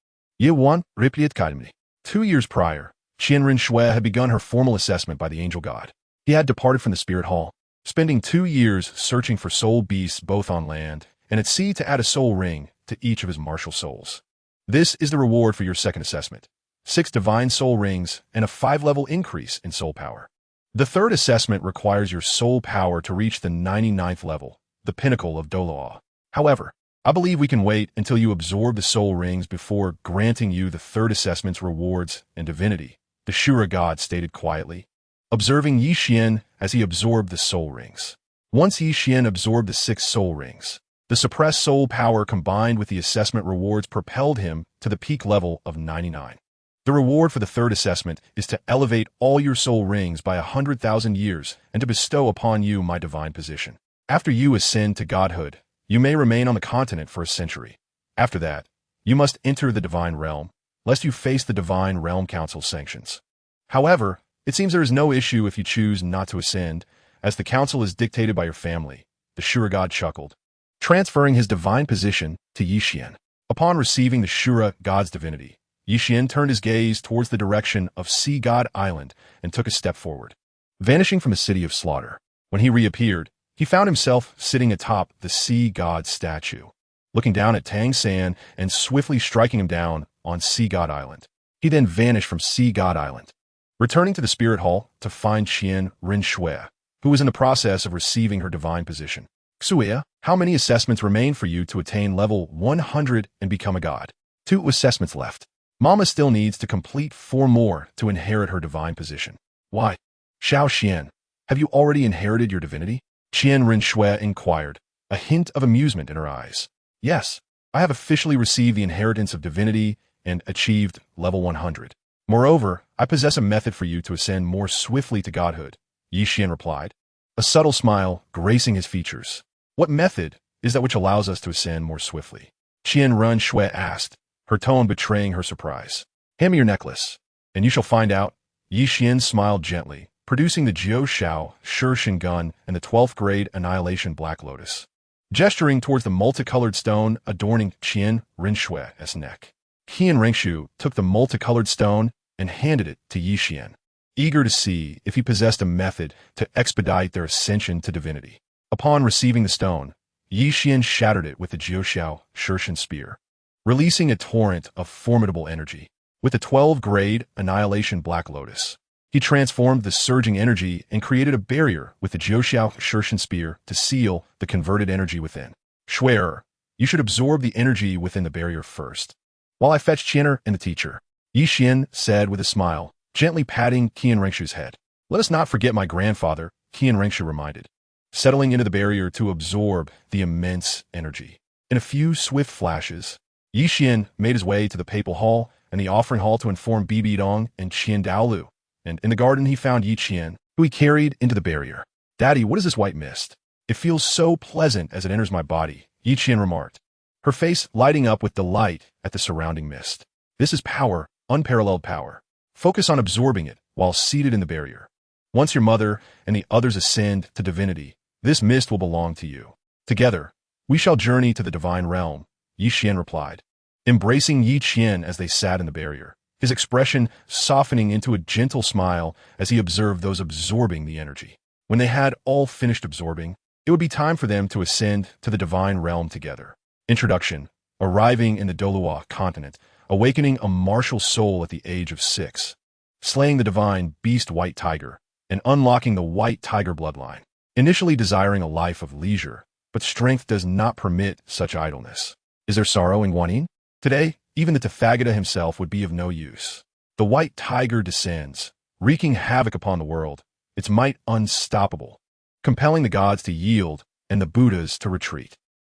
Yiwan Ripliet Kadmni. 2 years prior, Qian Shui had begun her formal assessment by the angel god. He had departed from the spirit hall, spending 2 years searching for soul beasts both on land and at sea to add a soul ring to each of his martial souls. This is the reward for your second assessment: 6 divine soul rings and a 5-level increase in soul power. The third assessment requires your soul power to reach the 99th level, the pinnacle of Douluo. However, I believe we can wait until you absorb the soul rings before granting you the third assessment's rewards and divinity, the Shura god stated quietly, observing Qian as he absorbed the soul rings. Once Qian absorbed the 6 soul rings, the suppressed soul power combined with the assessment rewards propelled him to the peak level of 99. The reward for the third assessment is to elevate all your soul rings by 100,000 years and to bestow upon you my divine position. After you ascend to godhood, you may remain on the continent for a century. After that, you must enter the divine realm, lest you face the divine realm council's sanctions. However, it seems there is no issue if you choose not to ascend, as the council is dictated by your family, the Shura god chuckled, transferring his divine position to Qian. Upon receiving the Shura god's divinity, Qian turned his gaze towards the direction of Sea God Island and took a step forward. Vanishing from the city of slaughter, when he reappeared, he found himself sitting atop the sea god statue, looking down at Tang San and swiftly striking him down on Sea God Island. He then vanished from Sea God Island, returning to the spirit hall to find Qian Rinshui, who was in the process of receiving her divine position. Xue, how many assessments remain for you to attain level 100 and become a god? 2 assessments left. Mama still needs to complete 4 more to inherit her divine position. Why? Xiao Qian, have you already inherited your divinity? Qian Rinshui inquired, a hint of amusement in her eyes. Yes, I have officially received the inheritance of divinity and achieved level 100. Moreover, I possess a method for you to ascend more swiftly to godhood, Yi Xian replied, a subtle smile gracing his features. What method is that which allows us to ascend more swiftly? Qian Rinshui asked, her tone betraying her surprise. Hand me your necklace, and you shall find out. Yi Xian smiled gently, producing the Jiu Shao Shirshin gun and the 12th grade Annihilation Black Lotus, gesturing towards the multicolored stone adorning Qian Rinshui's neck. Qian Rinshu took the multicolored stone and handed it to Yi Xian, eager to see if he possessed a method to expedite their ascension to divinity. Upon receiving the stone, Yi Xian shattered it with the Jiu Shao Shirshin spear, releasing a torrent of formidable energy. With the 12th grade Annihilation Black Lotus, he transformed the surging energy and created a barrier with the Jiuxiao Shirshin spear to seal the converted energy within. Schwerer, you should absorb the energy within the barrier first, while I fetch Qianer and the teacher, Yi Xian said with a smile, gently patting Qian Ringshu's head. Let us not forget my grandfather, Qian Ringshu reminded, settling into the barrier to absorb the immense energy. In a few swift flashes, Yi Xian made his way to the papal hall and the offering hall to inform BibiDong and Qian Dalu, and in the garden he found Yi Qian, who he carried into the barrier. Daddy, what is this white mist? It feels so pleasant as it enters my body, Yi Qian remarked, her face lighting up with delight at the surrounding mist. This is power, unparalleled power. Focus on absorbing it while seated in the barrier. Once your mother and the others ascend to divinity, this mist will belong to you. Together, we shall journey to the divine realm, Yi Xian replied, embracing Yi Qian as they sat in the barrier, his expression softening into a gentle smile as he observed those absorbing the energy. When they had all finished absorbing, it would be time for them to ascend to the divine realm together. Introduction. Arriving in the Douluo continent, awakening a martial soul at the age of 6, slaying the divine beast white tiger, and unlocking the white tiger bloodline. Initially desiring a life of leisure, but strength does not permit such idleness. Is there sorrow in Guanyin? Today, even the Tathagata himself would be of no use. The white tiger descends, wreaking havoc upon the world, its might unstoppable, compelling the gods to yield and the Buddhas to retreat.